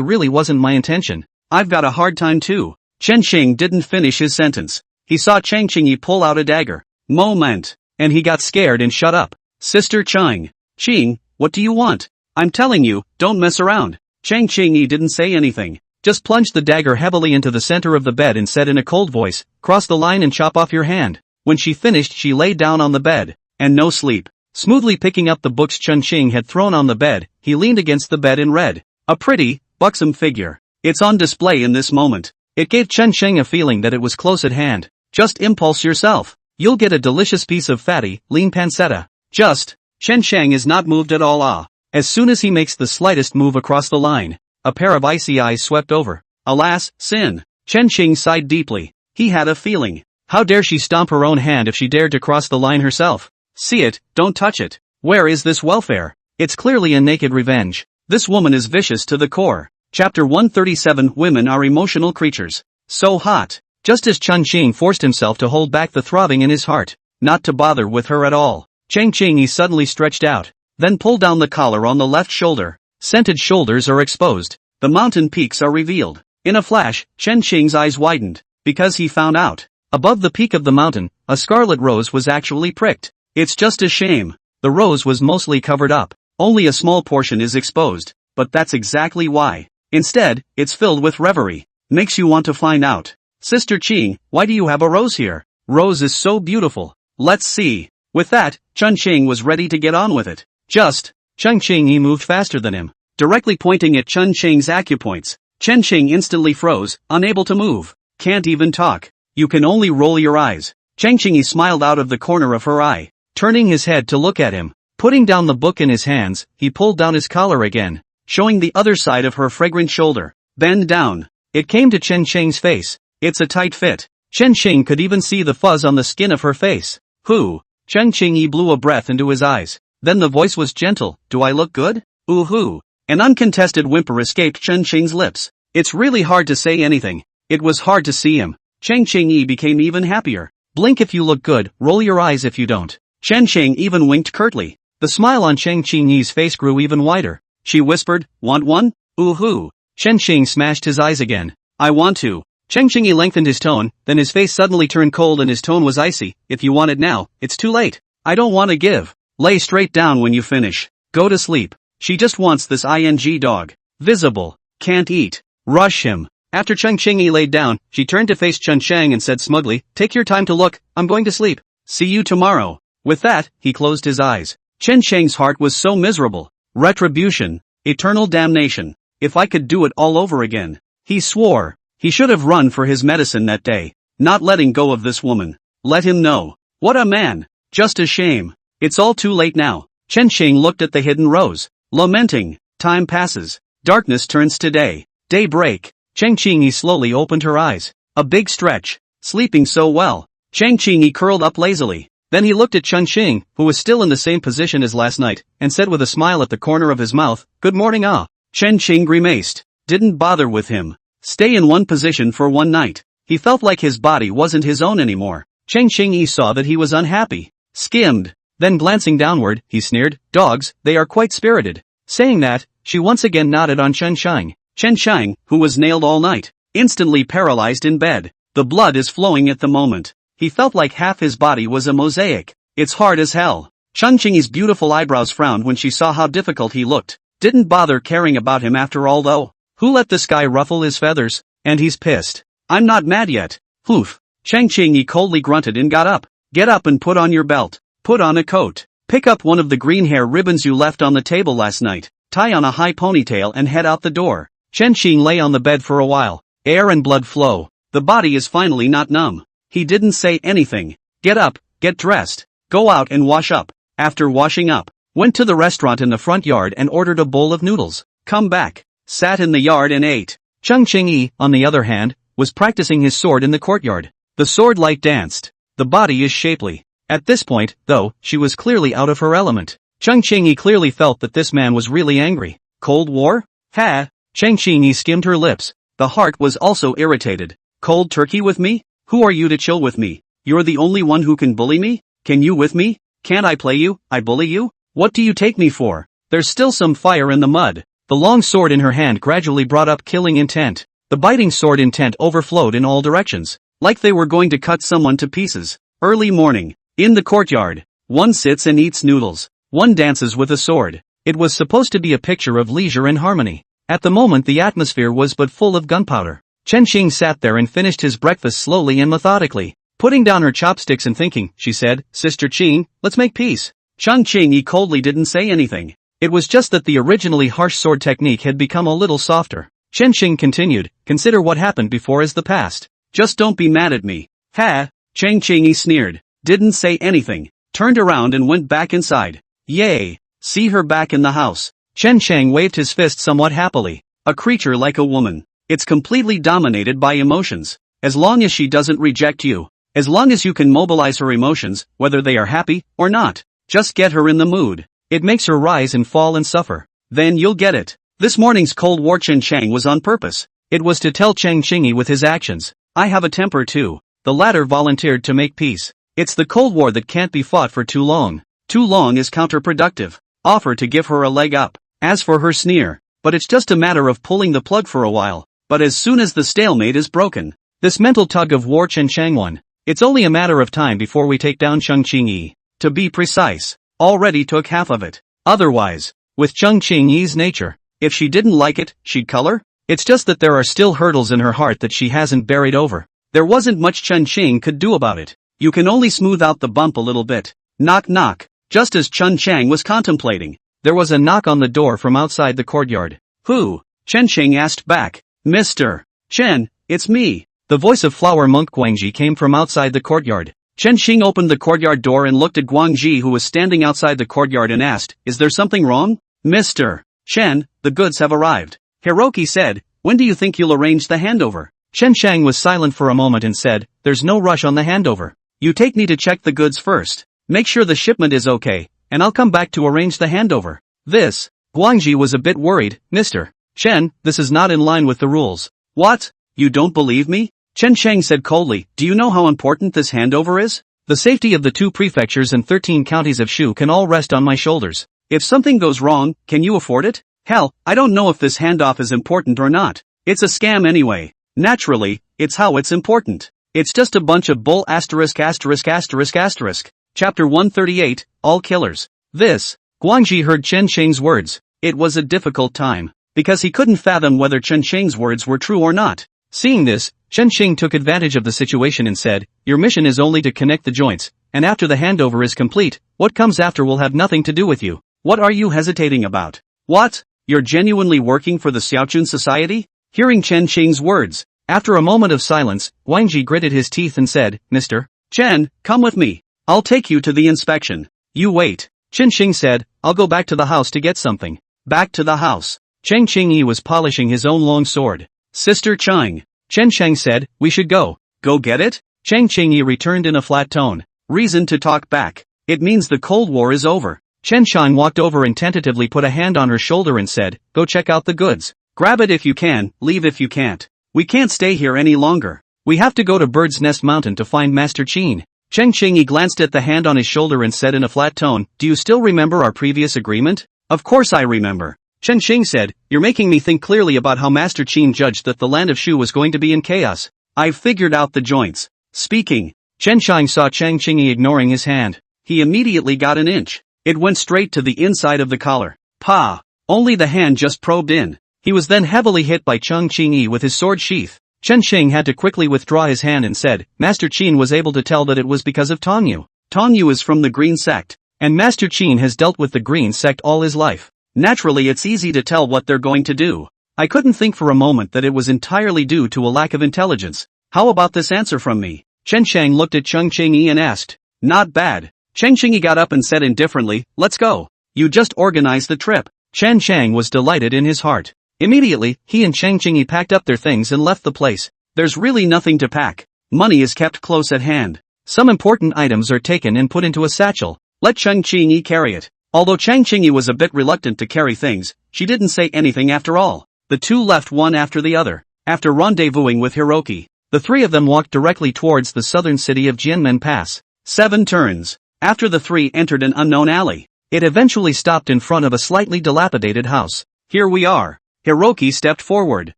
really wasn't my intention. I've got a hard time too. Chen Xing didn't finish his sentence. He saw Chang Qingyi pull out a dagger. Moment. And he got scared and shut up. Sister Chang. Qing, what do you want? I'm telling you, don't mess around. Chang Qingyi didn't say anything. Just plunged the dagger heavily into the center of the bed and said in a cold voice, cross the line and chop off your hand. When she finished, she lay down on the bed. And no sleep. Smoothly picking up the books Chen Xing had thrown on the bed, he leaned against the bed and read. A pretty, buxom figure. It's on display in this moment. It gave Chen Xing a feeling that it was close at hand. Just impulse yourself. You'll get a delicious piece of fatty, lean pancetta. Just. Chen Shang is not moved at all. As soon as he makes the slightest move across the line, a pair of icy eyes swept over. Alas, sin. Chen Xing sighed deeply. He had a feeling. How dare she stomp her own hand if she dared to cross the line herself? See it, don't touch it. Where is this welfare? It's clearly a naked revenge. This woman is vicious to the core. Chapter 137. Women are emotional creatures. So hot. Just as Chen Xing forced himself to hold back the throbbing in his heart, not to bother with her at all, Chang Qingyi suddenly stretched out, then pulled down the collar on the left shoulder. Scented shoulders are exposed. The mountain peaks are revealed. In a flash, Chen Xing's eyes widened, because he found out. Above the peak of the mountain, a scarlet rose was actually pricked. It's just a shame. The rose was mostly covered up. Only a small portion is exposed, but that's exactly why. Instead, it's filled with reverie. Makes you want to find out. Sister Qing, why do you have a rose here? Rose is so beautiful. Let's see. With that, Chen Xing was ready to get on with it. Just. Chang Qingyi moved faster than him. Directly pointing at Chen Xing's acupoints. Chen Xing instantly froze, unable to move. Can't even talk. You can only roll your eyes. Chang Qingyi smiled out of the corner of her eye. Turning his head to look at him, putting down the book in his hands, he pulled down his collar again, showing the other side of her fragrant shoulder. Bend down. It came to Chen Xing's face. It's a tight fit. Chen Xing could even see the fuzz on the skin of her face. Who? Chang Qingyi blew a breath into his eyes. Then the voice was gentle. Do I look good? Ooh-hoo. An uncontested whimper escaped Chen Xing's lips. It's really hard to say anything. It was hard to see him. Chang Qingyi became even happier. Blink if you look good, roll your eyes if you don't. Chen Xing even winked curtly. The smile on Chang Qingyi's face grew even wider. She whispered, want one? Ooh-hoo. Chen Xing smashed his eyes again. I want to. Chang Qingyi lengthened his tone, then his face suddenly turned cold and his tone was icy. If you want it now, it's too late. I don't want to give. Lay straight down when you finish. Go to sleep. She just wants this ing dog. Visible. Can't eat. Rush him. After Chang Qingyi laid down, she turned to face Chen Shang and said smugly, take your time to look, I'm going to sleep. See you tomorrow. With that, he closed his eyes. Chen Sheng's heart was so miserable. Retribution. Eternal damnation. If I could do it all over again. He swore. He should have run for his medicine that day. Not letting go of this woman. Let him know. What a man. Just a shame. It's all too late now. Chen Sheng looked at the hidden rose. Lamenting. Time passes. Darkness turns to day. Daybreak. Cheng Qingyi slowly opened her eyes. A big stretch. Sleeping so well. Cheng Qingyi curled up lazily. Then he looked at Chen Xing, who was still in the same position as last night, and said with a smile at the corner of his mouth, "Good morning, ah." Chen Qing grimaced. Didn't bother with him. Stay in one position for one night. He felt like his body wasn't his own anymore. Cheng Qingyi saw that he was unhappy. Skimmed. Then glancing downward, he sneered, "Dogs, they are quite spirited." Saying that, she once again nodded on Chen Shang. Chen Shang, who was nailed all night, instantly paralyzed in bed. The blood is flowing at the moment. He felt like half his body was a mosaic. It's hard as hell. Chen Qingyi's beautiful eyebrows frowned when she saw how difficult he looked. Didn't bother caring about him after all though. Who let this guy ruffle his feathers? And he's pissed. I'm not mad yet. Poof. Cheng Qingyi coldly grunted and got up. Get up and put on your belt. Put on a coat. Pick up one of the green hair ribbons you left on the table last night. Tie on a high ponytail and head out the door. Chen Qing lay on the bed for a while. Air and blood flow. The body is finally not numb. He didn't say anything. Get up, get dressed. Go out and wash up. After washing up, went to the restaurant in the front yard and ordered a bowl of noodles. Come back. Sat in the yard and ate. Cheng Qingyi, on the other hand, was practicing his sword in the courtyard. The sword light danced. The body is shapely. At this point, though, she was clearly out of her element. Cheng Qingyi clearly felt that this man was really angry. Cold War? Ha! Cheng Qingyi skimmed her lips. The heart was also irritated. Cold turkey with me? Who are you to chill with me? You're the only one who can bully me? Can you with me? Can't I play you? I bully you? What do you take me for? There's still some fire in the mud. The long sword in her hand gradually brought up killing intent. The biting sword intent overflowed in all directions. Like they were going to cut someone to pieces. Early morning. In the courtyard. One sits and eats noodles. One dances with a sword. It was supposed to be a picture of leisure and harmony. At the moment the atmosphere was but full of gunpowder. Chen Xing sat there and finished his breakfast slowly and methodically. Putting down her chopsticks and thinking, she said, Sister Qing, let's make peace. Cheng Qingyi coldly didn't say anything. It was just that the originally harsh sword technique had become a little softer. Chen Xing continued, consider what happened before as the past. Just don't be mad at me. Ha! Cheng Qingyi sneered. Didn't say anything. Turned around and went back inside. Yay! See her back in the house. Chen Shang waved his fist somewhat happily. A creature like a woman. It's completely dominated by emotions. As long as she doesn't reject you. As long as you can mobilize her emotions, whether they are happy or not. Just get her in the mood. It makes her rise and fall and suffer. Then you'll get it. This morning's Cold War Chen Shang was on purpose. It was to tell Cheng Qingyi with his actions. I have a temper too. The latter volunteered to make peace. It's the Cold War that can't be fought for too long. Too long is counterproductive. Offer to give her a leg up. As for her sneer. But it's just a matter of pulling the plug for a while. But as soon as the stalemate is broken. This mental tug of war Chen Shang won. It's only a matter of time before we take down Cheng Qingyi. To be precise. Already took half of it. Otherwise. With Cheng Qingyi's nature. If she didn't like it, she'd color? It's just that there are still hurdles in her heart that she hasn't buried over. There wasn't much Chen Qing could do about it. You can only smooth out the bump a little bit. Knock knock. Just as Chen Shang was contemplating. There was a knock on the door from outside the courtyard. Who? Chen Shang asked back. Mr. Chen, it's me. The voice of Flower Monk Guangji came from outside the courtyard. Chen Xing opened the courtyard door and looked at Guangji who was standing outside the courtyard and asked, is there something wrong? Mr. Chen, the goods have arrived. Hiroki said, when do you think you'll arrange the handover? Chen Shang was silent for a moment and said, there's no rush on the handover. You take me to check the goods first. Make sure the shipment is okay, and I'll come back to arrange the handover. This. Guangji was a bit worried, Mr. Chen, this is not in line with the rules. What? You don't believe me? Chen Shang said coldly, do you know how important this handover is? The safety of the 2 prefectures and 13 counties of Shu can all rest on my shoulders. If something goes wrong, can you afford it? Hell, I don't know if this handoff is important or not. It's a scam anyway. Naturally, it's how it's important. It's just a bunch of bull asterisk asterisk asterisk asterisk. Chapter 138, All Killers. This. Guangji heard Chen Sheng's words. It was a difficult time. Because he couldn't fathom whether Chen Sheng's words were true or not. Seeing this, Chen Sheng took advantage of the situation and said, your mission is only to connect the joints, and after the handover is complete, what comes after will have nothing to do with you. What are you hesitating about? What? You're genuinely working for the Xiaochun Society? Hearing Chen Qing's words, after a moment of silence, Wang Ji gritted his teeth and said, Mr. Chen, come with me. I'll take you to the inspection. You wait. Chen Qing said, I'll go back to the house to get something. Back to the house. Chen Qingyi was polishing his own long sword. Sister Chang. Chen Sheng said, we should go. Go get it? Chen Qingyi returned in a flat tone. Reason to talk back. It means the Cold War is over. Chen Shang walked over and tentatively put a hand on her shoulder and said, go check out the goods. Grab it if you can, leave if you can't. We can't stay here any longer. We have to go to Bird's Nest Mountain to find Master Qin. Chen Qingyi glanced at the hand on his shoulder and said in a flat tone, do you still remember our previous agreement? Of course I remember. Chen Qing said, you're making me think clearly about how Master Qin judged that the land of Shu was going to be in chaos. I've figured out the joints. Speaking. Chen Shang saw Chen Qingyi ignoring his hand. He immediately got an inch. It went straight to the inside of the collar. Pa! Only the hand just probed in. He was then heavily hit by Chen Qingyi with his sword sheath. Chen Qing had to quickly withdraw his hand and said, Master Qin was able to tell that it was because of Tongyu. Tongyu is from the Green Sect. And Master Qin has dealt with the Green Sect all his life. Naturally it's easy to tell what they're going to do. I couldn't think for a moment that it was entirely due to a lack of intelligence. How about this answer from me? Chen Shang looked at Chen Qingyi and asked. Not bad. Chen Qingyi got up and said indifferently, let's go. You just organized the trip. Chen Shang was delighted in his heart. Immediately, he and Chen Qingyi packed up their things and left the place. There's really nothing to pack. Money is kept close at hand. Some important items are taken and put into a satchel. Let Chen Qingyi carry it. Although Chen Qingyi was a bit reluctant to carry things, she didn't say anything after all. The two left one after the other. After rendezvousing with Hiroki, the three of them walked directly towards the southern city of Jianmen Pass. 7 turns. After the three entered an unknown alley, it eventually stopped in front of a slightly dilapidated house. Here we are. Hiroki stepped forward.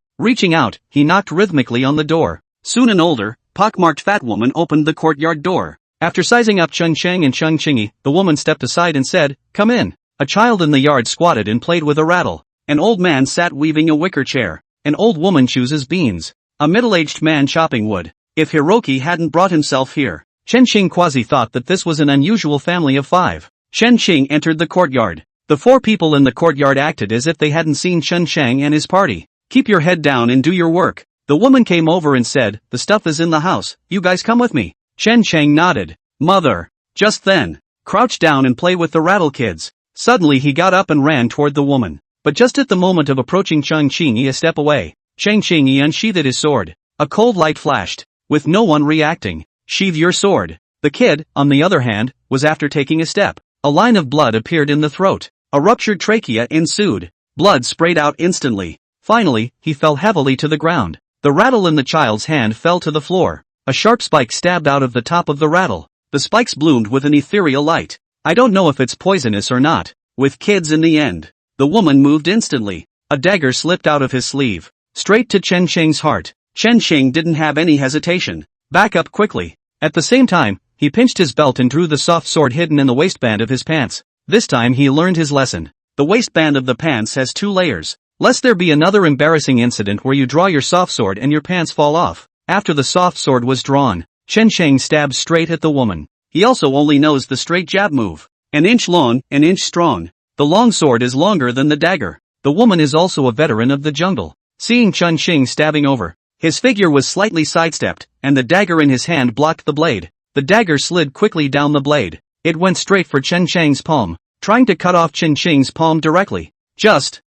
Reaching out, he knocked rhythmically on the door. Soon an older, pockmarked fat woman opened the courtyard door. After sizing up Chen Shang and Chen Qingyi, the woman stepped aside and said, come in. A child in the yard squatted and played with a rattle. An old man sat weaving a wicker chair. An old woman chooses beans. A middle-aged man chopping wood. If Hiroki hadn't brought himself here, Chen Qing quasi thought that this was an unusual family of 5. Chen Qing entered the courtyard. The 4 people in the courtyard acted as if they hadn't seen Chen Shang and his party. Keep your head down and do your work. The woman came over and said, the stuff is in the house, you guys come with me. Chen Shang nodded. Mother. Just then, crouch down and play with the rattle kids. Suddenly he got up and ran toward the woman. But just at the moment of approaching Chen Qingyi a step away, Chen Qingyi unsheathed his sword. A cold light flashed. With no one reacting. Sheathe your sword. The kid, on the other hand, was after taking a step. A line of blood appeared in the throat. A ruptured trachea ensued. Blood sprayed out instantly. Finally, he fell heavily to the ground. The rattle in the child's hand fell to the floor. A sharp spike stabbed out of the top of the rattle. The spikes bloomed with an ethereal light. I don't know if it's poisonous or not. With kids in the end. The woman moved instantly. A dagger slipped out of his sleeve. Straight to Chen Sheng's heart. Chen Sheng didn't have any hesitation. Back up quickly. At the same time, he pinched his belt and drew the soft sword hidden in the waistband of his pants. This time he learned his lesson. The waistband of the pants has 2 layers. Lest there be another embarrassing incident where you draw your soft sword and your pants fall off. After the soft sword was drawn, Chen Sheng stabbed straight at the woman. He also only knows the straight jab move. An inch long, an inch strong. The long sword is longer than the dagger. The woman is also a veteran of the jungle. Seeing Chen Sheng stabbing over, his figure was slightly sidestepped, and the dagger in his hand blocked the blade. The dagger slid quickly down the blade. It went straight for Chen Sheng's palm, trying to cut off Chen Sheng's palm directly.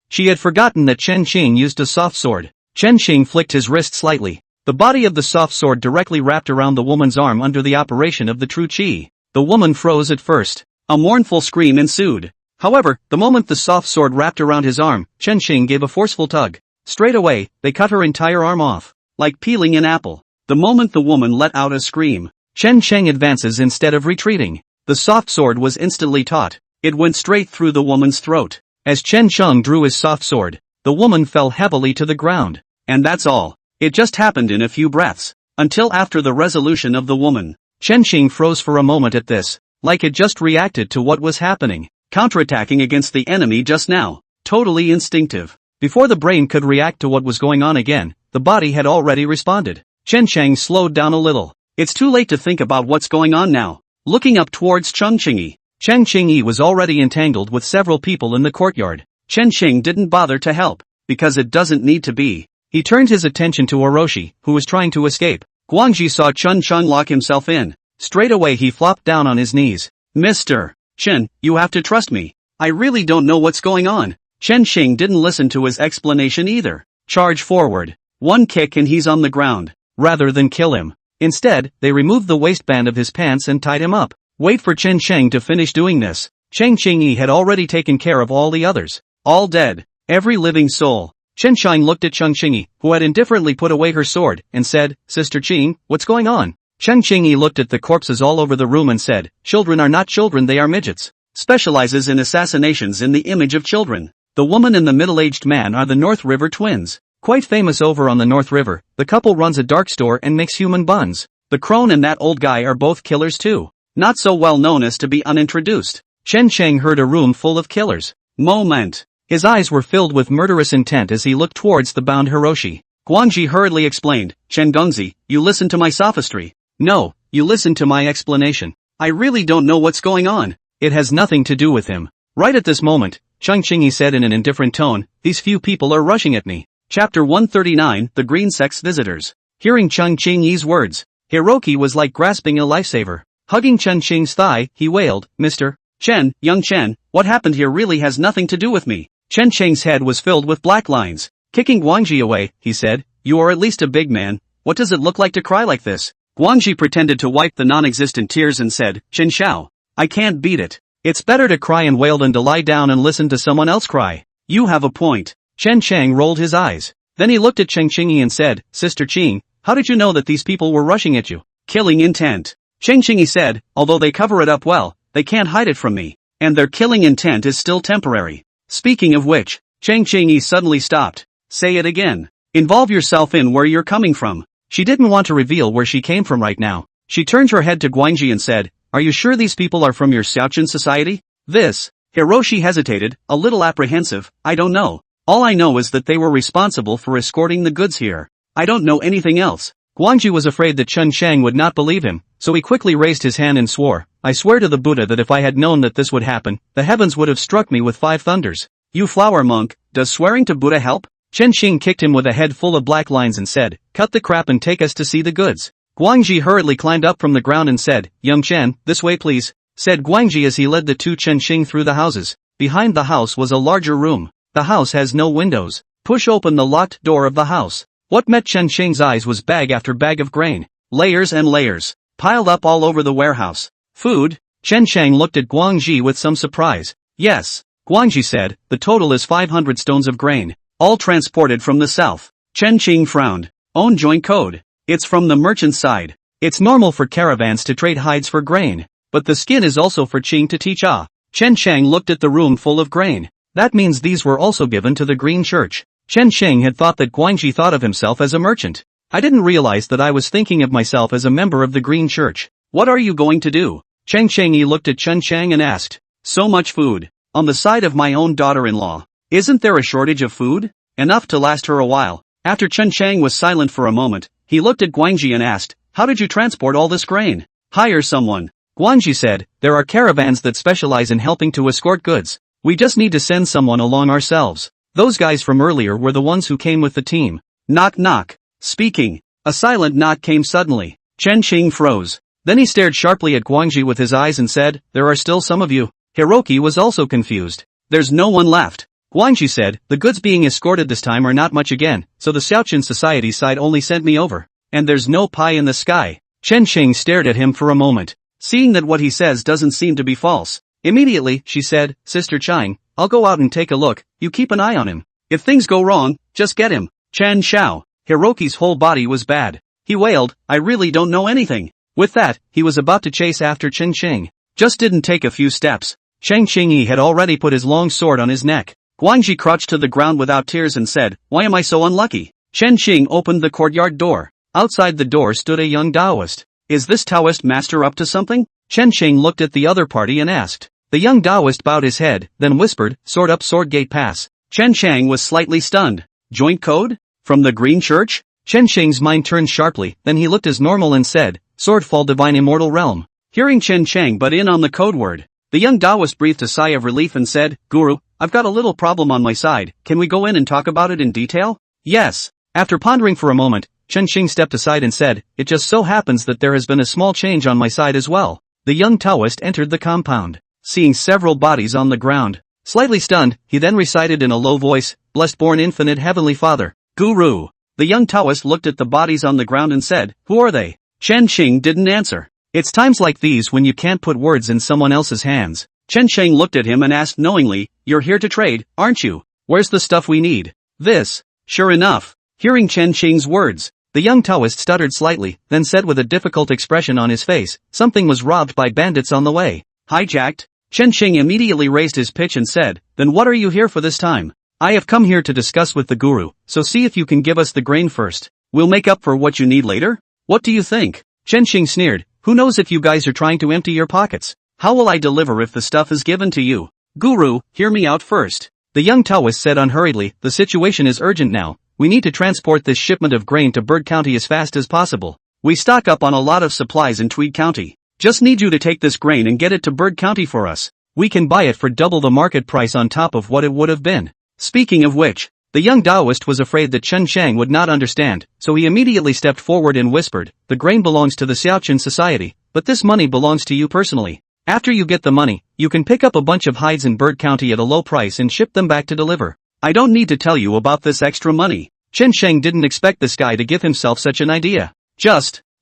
She had forgotten that Chen Sheng used a soft sword. Chen Sheng flicked his wrist slightly. The body of the soft sword directly wrapped around the woman's arm under the operation of the true chi. The woman froze at first. A mournful scream ensued. However, the moment the soft sword wrapped around his arm, Chen Sheng gave a forceful tug. Straight away, they cut her entire arm off. Like peeling an apple. The moment the woman let out a scream, Chen Sheng advances instead of retreating. The soft sword was instantly taut. It went straight through the woman's throat. As Chen Sheng drew his soft sword, the woman fell heavily to the ground. And that's all. It just happened in a few breaths. Until after the resolution of the woman. Chen Sheng froze for a moment at this. Like it just reacted to what was happening. Counterattacking against the enemy just now. Totally instinctive. Before the brain could react to what was going on again, the body had already responded. Chen Sheng slowed down a little. It's too late to think about what's going on now. looking up towards Cheng Qingyi. Cheng Qingyi was already entangled with several people in the courtyard. Chen Qing didn't bother to help, because it doesn't need to be. He turned his attention to Orochi, who was trying to escape. Guangxi saw Chen Cheng lock himself in. Straight away he flopped down on his knees. Mr. Chen, you have to trust me. I really don't know what's going on. Chen Qing didn't listen to his explanation either. Charge forward. One kick and he's on the ground. Rather than kill him. Instead, they removed the waistband of his pants and tied him up. Wait for Chen Cheng to finish doing this. Cheng Qingyi had already taken care of all the others. All dead. Every living soul. Chen Sheng looked at Cheng Qingyi, who had indifferently put away her sword, and said, Sister Qing, what's going on? Cheng Qingyi looked at the corpses all over the room and said, children are not children, they are midgets. Specializes in assassinations in the image of children. The woman and the middle-aged man are the North River twins. Quite famous over on the North River, the couple runs a dark store and makes human buns. The crone and that old guy are both killers too. Not so well known as to be unintroduced. Chen Sheng heard a room full of killers. Moment. His eyes were filled with murderous intent as he looked towards the bound Hiroshi. Guangxi hurriedly explained, Chen Gongzi, you listen to my sophistry. No, you listen to my explanation. I really don't know what's going on. It has nothing to do with him. Right at this moment, Cheng Qingyi said in an indifferent tone, these few people are rushing at me. Chapter 139, The Green Sex Visitors. Hearing Cheng Qingyi's words, Hiroki was like grasping a lifesaver. Hugging Chen Qing's thigh, he wailed, Mr. Chen, young Chen, what happened here really has nothing to do with me. Chen Qing's head was filled with black lines. Kicking Guangxi away, he said, you are at least a big man, what does it look like to cry like this? Guangxi pretended to wipe the non-existent tears and said, Chen Xiao, I can't beat it. It's better to cry and wail than to lie down and listen to someone else cry. You have a point. Chen Cheng rolled his eyes. Then he looked at Cheng Qingyi and said, Sister Qing, how did you know that these people were rushing at you? Killing intent. Cheng Qingyi said, although they cover it up well, they can't hide it from me. And their killing intent is still temporary. Speaking of which, Cheng Qingyi suddenly stopped. Say it again. Involve yourself in where you're coming from. She didn't want to reveal where she came from right now. She turned her head to Guangxi and said, are you sure these people are from your Xiaoqun society? Hiroshi hesitated, a little apprehensive, I don't know. All I know is that they were responsible for escorting the goods here. I don't know anything else. Guangxi was afraid that Chen Sheng would not believe him, so he quickly raised his hand and swore, I swear to the Buddha that if I had known that this would happen, the heavens would have struck me with 5 thunders. You flower monk, does swearing to Buddha help? Chen Xing kicked him with a head full of black lines and said, cut the crap and take us to see the goods. Guangxi hurriedly climbed up from the ground and said, young Chen, this way please, said Guangxi as he led the two Chen Xing through the houses. Behind the house was a larger room. The house has no windows. Push open the locked door of the house. What met Chen Xing's eyes was bag after bag of grain. Layers and layers. Piled up all over the warehouse. Food? Chen Sheng looked at Guangxi with some surprise. Yes. Guangxi said, the total is 500 stones of grain. All transported from the south. Chen Qing frowned. Own joint code. It's from the merchant's side. It's normal for caravans to trade hides for grain. But the skin is also for Qing to teach Ah. Chen Sheng looked at the room full of grain. That means these were also given to the Green Church. Chen Sheng had thought that Guangxi thought of himself as a merchant. I didn't realize that I was thinking of myself as a member of the Green Church. What are you going to do? Cheng Shengyi looked at Chen Sheng and asked. So much food. On the side of my own daughter-in-law. Isn't there a shortage of food? Enough to last her a while. After Chen Sheng was silent for a moment, he looked at Guangxi and asked, how did you transport all this grain? Hire someone. Guangxi said, there are caravans that specialize in helping to escort goods. We just need to send someone along ourselves. Those guys from earlier were the ones who came with the team. Knock knock. Speaking. A silent knock came suddenly. Chen Qing froze. Then he stared sharply at Guangxi with his eyes and said, there are still some of you. Hiroki was also confused. There's no one left. Guangxi said, the goods being escorted this time are not much again, so the Xiaoqun Society side only sent me over. And there's no pie in the sky. Chen Qing stared at him for a moment. Seeing that what he says doesn't seem to be false. Immediately, she said, Sister Chang, I'll go out and take a look, you keep an eye on him. If things go wrong, just get him. Chen Xiao. Hiroki's whole body was bad. He wailed, I really don't know anything. With that, he was about to chase after Chen Qing. Just didn't take a few steps. Cheng Qingyi had already put his long sword on his neck. Guangxi crouched to the ground without tears and said, why am I so unlucky? Chen Qing opened the courtyard door. Outside the door stood a young Taoist. Is this Taoist master up to something? Chen Qing looked at the other party and asked. The young Taoist bowed his head, then whispered, sword up, sword gate pass. Chen Sheng was slightly stunned. Joint code? From the Green Church? Chen Xing's mind turned sharply, then he looked as normal and said, sword fall divine immortal realm. Hearing Chen Chang butt in on the code word, the young Taoist breathed a sigh of relief and said, Guru, I've got a little problem on my side, can we go in and talk about it in detail? Yes. After pondering for a moment, Chen Xing stepped aside and said, it just so happens that there has been a small change on my side as well. The young Taoist entered the compound, seeing several bodies on the ground. Slightly stunned, he then recited in a low voice, Blessed born infinite heavenly Father, Guru. The young Taoist looked at the bodies on the ground and said, Who are they? Chen Xing didn't answer. It's times like these when you can't put words in someone else's hands. Chen Xing looked at him and asked knowingly, You're here to trade, aren't you? Where's the stuff we need? This. Sure enough. Hearing Chen Xing's words, the young Taoist stuttered slightly, then said with a difficult expression on his face, Something was robbed by bandits on the way. Hijacked? Chen Xing immediately raised his pitch and said, Then what are you here for this time? I have come here to discuss with the Guru, so see if you can give us the grain first. We'll make up for what you need later? What do you think? Chen Xing sneered, Who knows if you guys are trying to empty your pockets? How will I deliver if the stuff is given to you? Guru, hear me out first. The young Taoist said unhurriedly, The situation is urgent now. We need to transport this shipment of grain to Bird County as fast as possible. We stock up on a lot of supplies in Tweed County. Just need you to take this grain and get it to Bird County for us. We can buy it for double the market price on top of what it would have been. Speaking of which, the young Taoist was afraid that Chen Chang would not understand, so he immediately stepped forward and whispered, The grain belongs to the Xiaoqun Society, but this money belongs to you personally. After you get the money, you can pick up a bunch of hides in Bird County at a low price and ship them back to deliver. I don't need to tell you about this extra money. Chen Chang didn't expect this guy to give himself such an idea.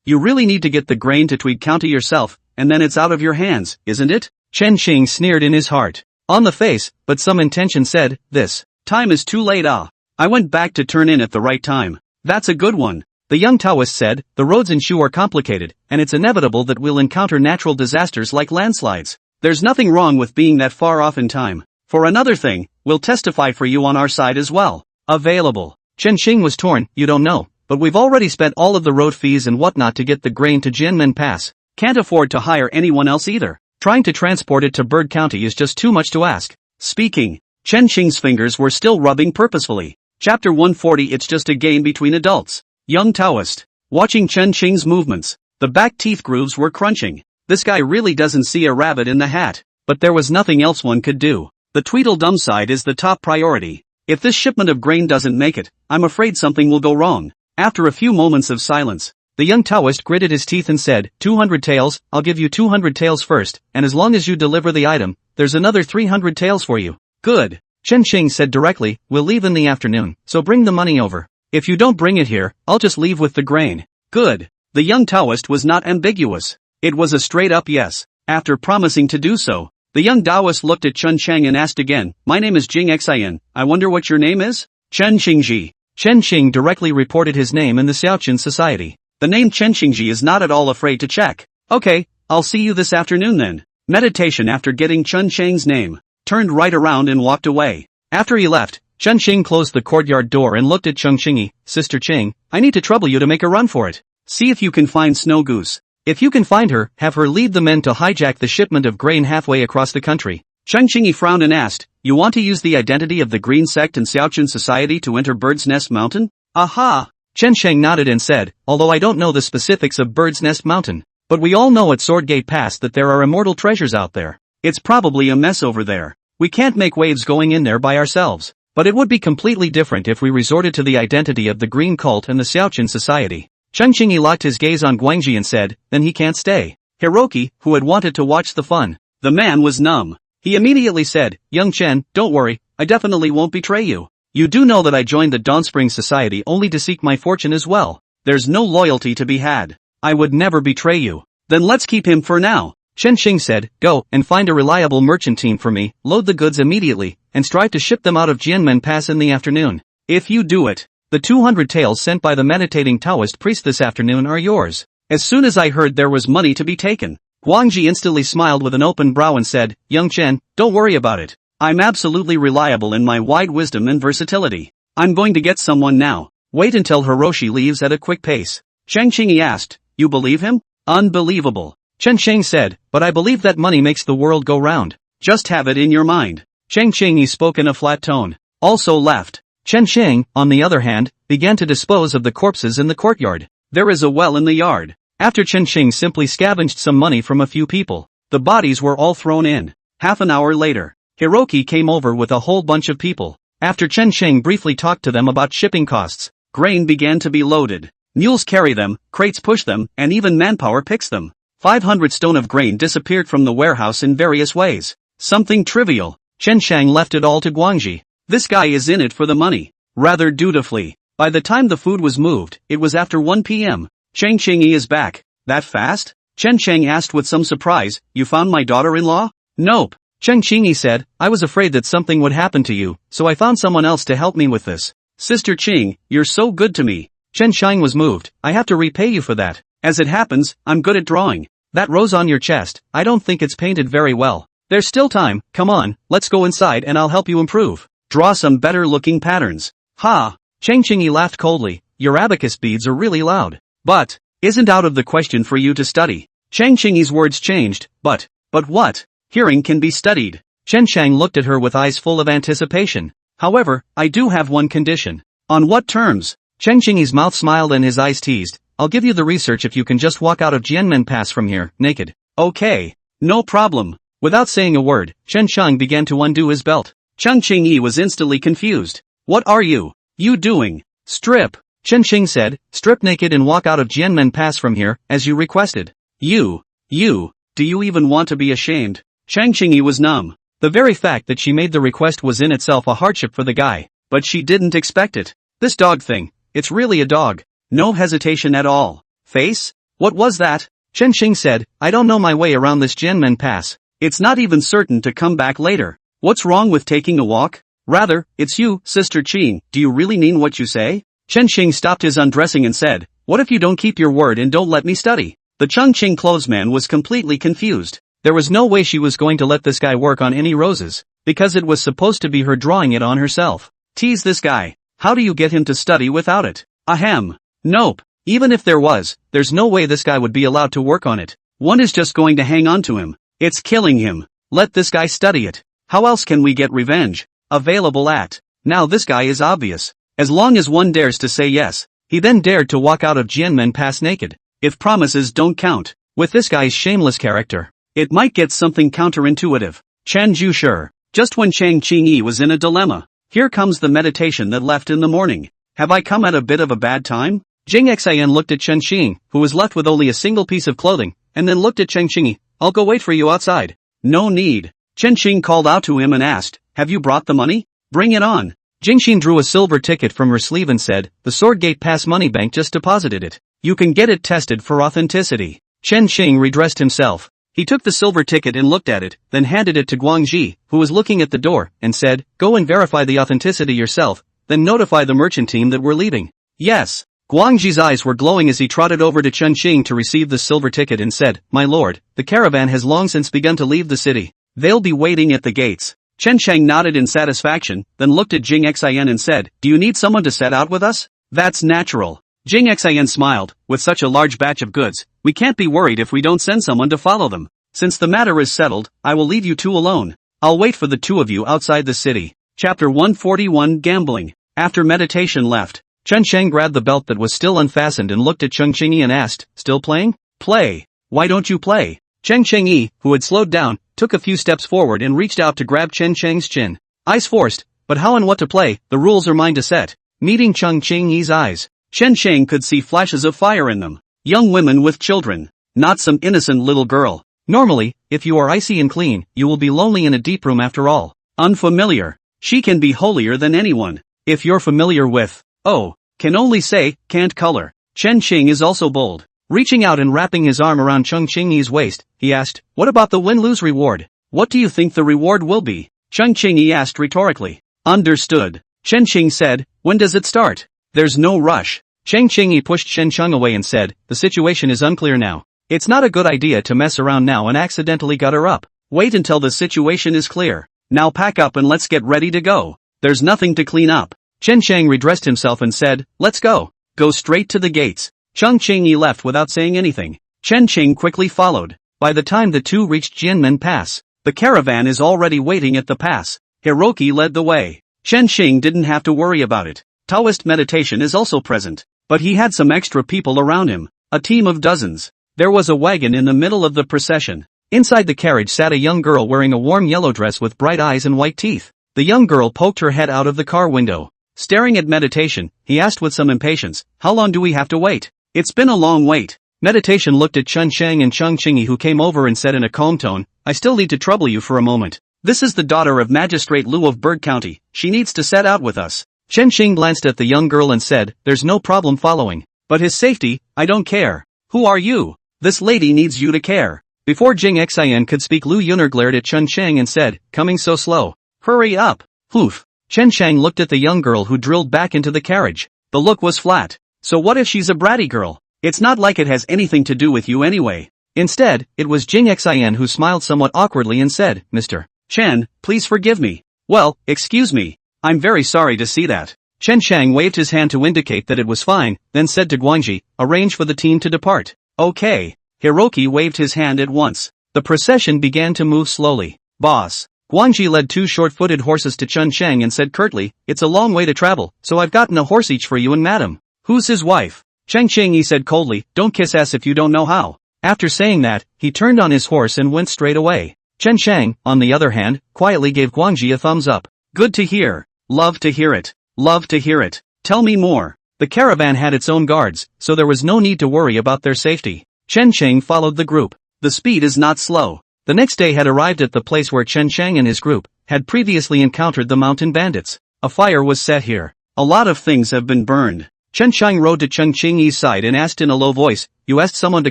You really need to get the grain to Tweed County yourself, and then it's out of your hands, isn't it? Chen Xing sneered in his heart. On the face, but some intention said, This time is too late. I went back to turn in at the right time. That's a good one. The young Taoist said, The roads in Shu are complicated, and it's inevitable that we'll encounter natural disasters like landslides. There's nothing wrong with being that far off in time. For another thing, we'll testify for you on our side as well. Available. Chen Xing was torn, You don't know, but we've already spent all of the road fees and whatnot to get the grain to Jianmen Pass. Can't afford to hire anyone else either. Trying to transport it to Bird County is just too much to ask. Speaking, Chen Xing's fingers were still rubbing purposefully. Chapter 140 It's just a game between adults. Young Taoist. Watching Chen Xing's movements, the back teeth grooves were crunching. This guy really doesn't see a rabbit in the hat. But there was nothing else one could do. The Tweedledum side is the top priority. If this shipment of grain doesn't make it, I'm afraid something will go wrong. After a few moments of silence, the young Taoist gritted his teeth and said, 200 taels, I'll give you 200 taels first, and as long as you deliver the item, there's another 300 taels for you. Good. Chen Xing said directly, We'll leave in the afternoon, so bring the money over. If you don't bring it here, I'll just leave with the grain. Good. The young Taoist was not ambiguous. It was a straight up yes. After promising to do so, the young Taoist looked at Chen Chang and asked again, My name is Jing Xian, I wonder what your name is? Chen Xingji. Chen Xing directly reported his name in the Xiaoqun Society. The name Chen Xingji is not at all afraid to check. Okay, I'll see you this afternoon then. Meditation after getting Chen Chang's name, turned right around and walked away. After he left, Chen Xing closed the courtyard door and looked at Cheng Xingi, Sister Ching, I need to trouble you to make a run for it. See if you can find Snow Goose. If you can find her, have her lead the men to hijack the shipment of grain halfway across the country. Cheng Xingi frowned and asked, You want to use the identity of the Green Sect and Xiaoqun Society to enter Bird's Nest Mountain? Aha! Chen Sheng nodded and said, Although I don't know the specifics of Bird's Nest Mountain, but we all know at Swordgate Pass that there are immortal treasures out there. It's probably a mess over there. We can't make waves going in there by ourselves. But it would be completely different if we resorted to the identity of the Green Cult and the Xiaoqun Society. Cheng Xingi locked his gaze on Guangji and said, Then he can't stay. Hiroki, who had wanted to watch the fun. The man was numb. He immediately said, Young Chen, don't worry, I definitely won't betray you. You do know that I joined the Dawnspring Society only to seek my fortune as well. There's no loyalty to be had. I would never betray you. Then let's keep him for now. Chen Xing said, Go and find a reliable merchant team for me, load the goods immediately, and strive to ship them out of Jianmen Pass in the afternoon. If you do it, the 200 taels sent by the meditating Taoist priest this afternoon are yours. As soon as I heard there was money to be taken, Guangji instantly smiled with an open brow and said, Young Chen, don't worry about it. I'm absolutely reliable in my wide wisdom and versatility. I'm going to get someone now. Wait until Hiroshi leaves at a quick pace. Shang Qingyi asked, You believe him? Unbelievable. Chen Sheng said, But I believe that money makes the world go round. Just have it in your mind. Cheng Qingyi spoke in a flat tone. Also left. Chen Sheng, on the other hand, began to dispose of the corpses in the courtyard. There is a well in the yard. After Chen Xing simply scavenged some money from a few people, the bodies were all thrown in. Half an hour later, Hiroki came over with a whole bunch of people. After Chen Xing briefly talked to them about shipping costs, grain began to be loaded. Mules carry them, crates push them, and even manpower picks them. 500 stone of grain disappeared from the warehouse in various ways. Something trivial. Chen Shang left it all to Guangji. This guy is in it for the money. Rather dutifully. By the time the food was moved, it was after 1 p.m. Cheng Qingyi is back. That fast? Chen Shang asked with some surprise. You found my daughter-in-law? Nope. Cheng Qingyi said, I was afraid that something would happen to you, so I found someone else to help me with this. Sister Qing, you're so good to me. Chen Shang was moved. I have to repay you for that. As it happens, I'm good at drawing. That rose on your chest, I don't think it's painted very well. There's still time, come on, let's go inside and I'll help you improve. Draw some better looking patterns. Ha! Cheng Qingyi laughed coldly. Your abacus beads are really loud. But, isn't out of the question for you to study. Cheng Qingyi's words changed. But what? Hearing can be studied. Chen Shang looked at her with eyes full of anticipation. However, I do have one condition. On what terms? Cheng Qingyi's mouth smiled and his eyes teased. I'll give you the research if you can just walk out of Jianmen Pass from here, naked. Okay. No problem. Without saying a word, Chen Shang began to undo his belt. Cheng Qingyi was instantly confused. What are you doing? Strip. Chen Xing said, strip naked and walk out of Jianmen Pass from here, as you requested. You, do you even want to be ashamed? Cheng Qingyi was numb. The very fact that she made the request was in itself a hardship for the guy, but she didn't expect it. This dog thing, it's really a dog. No hesitation at all. Face? What was that? Chen Xing said, I don't know my way around this Jianmen Pass. It's not even certain to come back later. What's wrong with taking a walk? Rather, it's you, Sister Qing, do you really mean what you say? Chen Xing stopped his undressing and said, what if you don't keep your word and don't let me study? The Chongqing clothesman was completely confused. There was no way she was going to let this guy work on any roses, because it was supposed to be her drawing it on herself. Tease this guy. How do you get him to study without it? Ahem. Nope. Even if there was, there's no way this guy would be allowed to work on it. One is just going to hang on to him. It's killing him. Let this guy study it. How else can we get revenge? Available at. Now this guy is obvious. As long as one dares to say yes. He then dared to walk out of Jianmen Pass naked. If promises don't count. With this guy's shameless character, it might get something counterintuitive. Chen Zhu. Just when Cheng Qingyi was in a dilemma. Here comes the meditation that left in the morning. Have I come at a bit of a bad time? Jing Xian looked at Chen Xing, who was left with only a single piece of clothing, and then looked at Cheng Qingyi. I'll go wait for you outside. No need. Chen Xing called out to him and asked, have you brought the money? Bring it on. Jingxin drew a silver ticket from her sleeve and said, the Swordgate Pass Money Bank just deposited it. You can get it tested for authenticity. Chen Xing redressed himself. He took the silver ticket and looked at it, then handed it to Guangji, who was looking at the door, and said, go and verify the authenticity yourself, then notify the merchant team that we're leaving. Yes. Guangji's eyes were glowing as he trotted over to Chen Xing to receive the silver ticket and said, my lord, the caravan has long since begun to leave the city. They'll be waiting at the gates. Chen Shang nodded in satisfaction, then looked at Jing Xian and said, do you need someone to set out with us? That's natural. Jing Xian smiled, with such a large batch of goods, we can't be worried if we don't send someone to follow them. Since the matter is settled, I will leave you two alone. I'll wait for the two of you outside the city. Chapter 141 Gambling. After meditation left, Chen Shang grabbed the belt that was still unfastened and looked at Cheng Qingyi and asked, still playing? Play. Why don't you play? Cheng Qingyi, who had slowed down, took a few steps forward and reached out to grab Chen Shang's chin. Eyes forced, but how and what to play, the rules are mine to set. Meeting Cheng Qingyi's eyes, Chen Shang could see flashes of fire in them. Young women with children. Not some innocent little girl. Normally, if you are icy and clean, you will be lonely in a deep room after all. Unfamiliar. She can be holier than anyone. If you're familiar with, can only say, can't color. Chen Xing is also bold. Reaching out and wrapping his arm around Cheng Qingyi's waist, he asked, what about the win-lose reward? What do you think the reward will be? Cheng Qingyi asked rhetorically. Understood. Chen Xing said, when does it start? There's no rush. Cheng Qingyi pushed Shen Cheng away and said, the situation is unclear now. It's not a good idea to mess around now and accidentally gut her up. Wait until the situation is clear. Now pack up and let's get ready to go. There's nothing to clean up. Chen Shang redressed himself and said, let's go. Go straight to the gates. Cheng Qingyi left without saying anything. Chen Qing quickly followed. By the time the two reached Jianmen Pass, the caravan is already waiting at the pass. Hiroki led the way. Chen Xing didn't have to worry about it. Taoist meditation is also present, but he had some extra people around him. A team of dozens. There was a wagon in the middle of the procession. Inside the carriage sat a young girl wearing a warm yellow dress with bright eyes and white teeth. The young girl poked her head out of the car window. Staring at Meditation, he asked with some impatience, "How long do we have to wait?" "It's been a long wait." Meditation looked at Chun Chang and Chung Chingy, who came over and said in a calm tone, "I still need to trouble you for a moment. This is the daughter of Magistrate Liu of Bird County. She needs to set out with us." Chen Xing glanced at the young girl and said, "There's no problem following. But his safety, I don't care." "Who are you? This lady needs you to care." Before Jing Xian could speak, Lu Yuner glared at Chun Chang and said, "Coming so slow. Hurry up." "Poof." Chen Chang looked at the young girl who drilled back into the carriage. The look was flat. "So what if she's a bratty girl? It's not like it has anything to do with you anyway." Instead, it was Jing Xian who smiled somewhat awkwardly and said, "Mr. Chen, please forgive me." "Well, excuse me. I'm very sorry to see that." Chen Chang waved his hand to indicate that it was fine, then said to Guangji, "Arrange for the team to depart." "Okay." Hiroki waved his hand at once. The procession began to move slowly. "Boss." Guangji led 2 short-footed horses to Chun Chang and said curtly, "It's a long way to travel, so I've gotten a horse each for you and madam." "Who's his wife?" Cheng Qingyi said coldly, "Don't kiss ass if you don't know how." After saying that, he turned on his horse and went straight away. Chen Chang, on the other hand, quietly gave Guangji a thumbs up. "Good to hear. Love to hear it. Love to hear it. Tell me more." The caravan had its own guards, so there was no need to worry about their safety. Chen Chang followed the group. The speed is not slow. The next day had arrived at the place where Chen Chang and his group had previously encountered the mountain bandits. A fire was set here. A lot of things have been burned. Chen Chang rode to Cheng Qingyi's side and asked in a low voice, "You asked someone to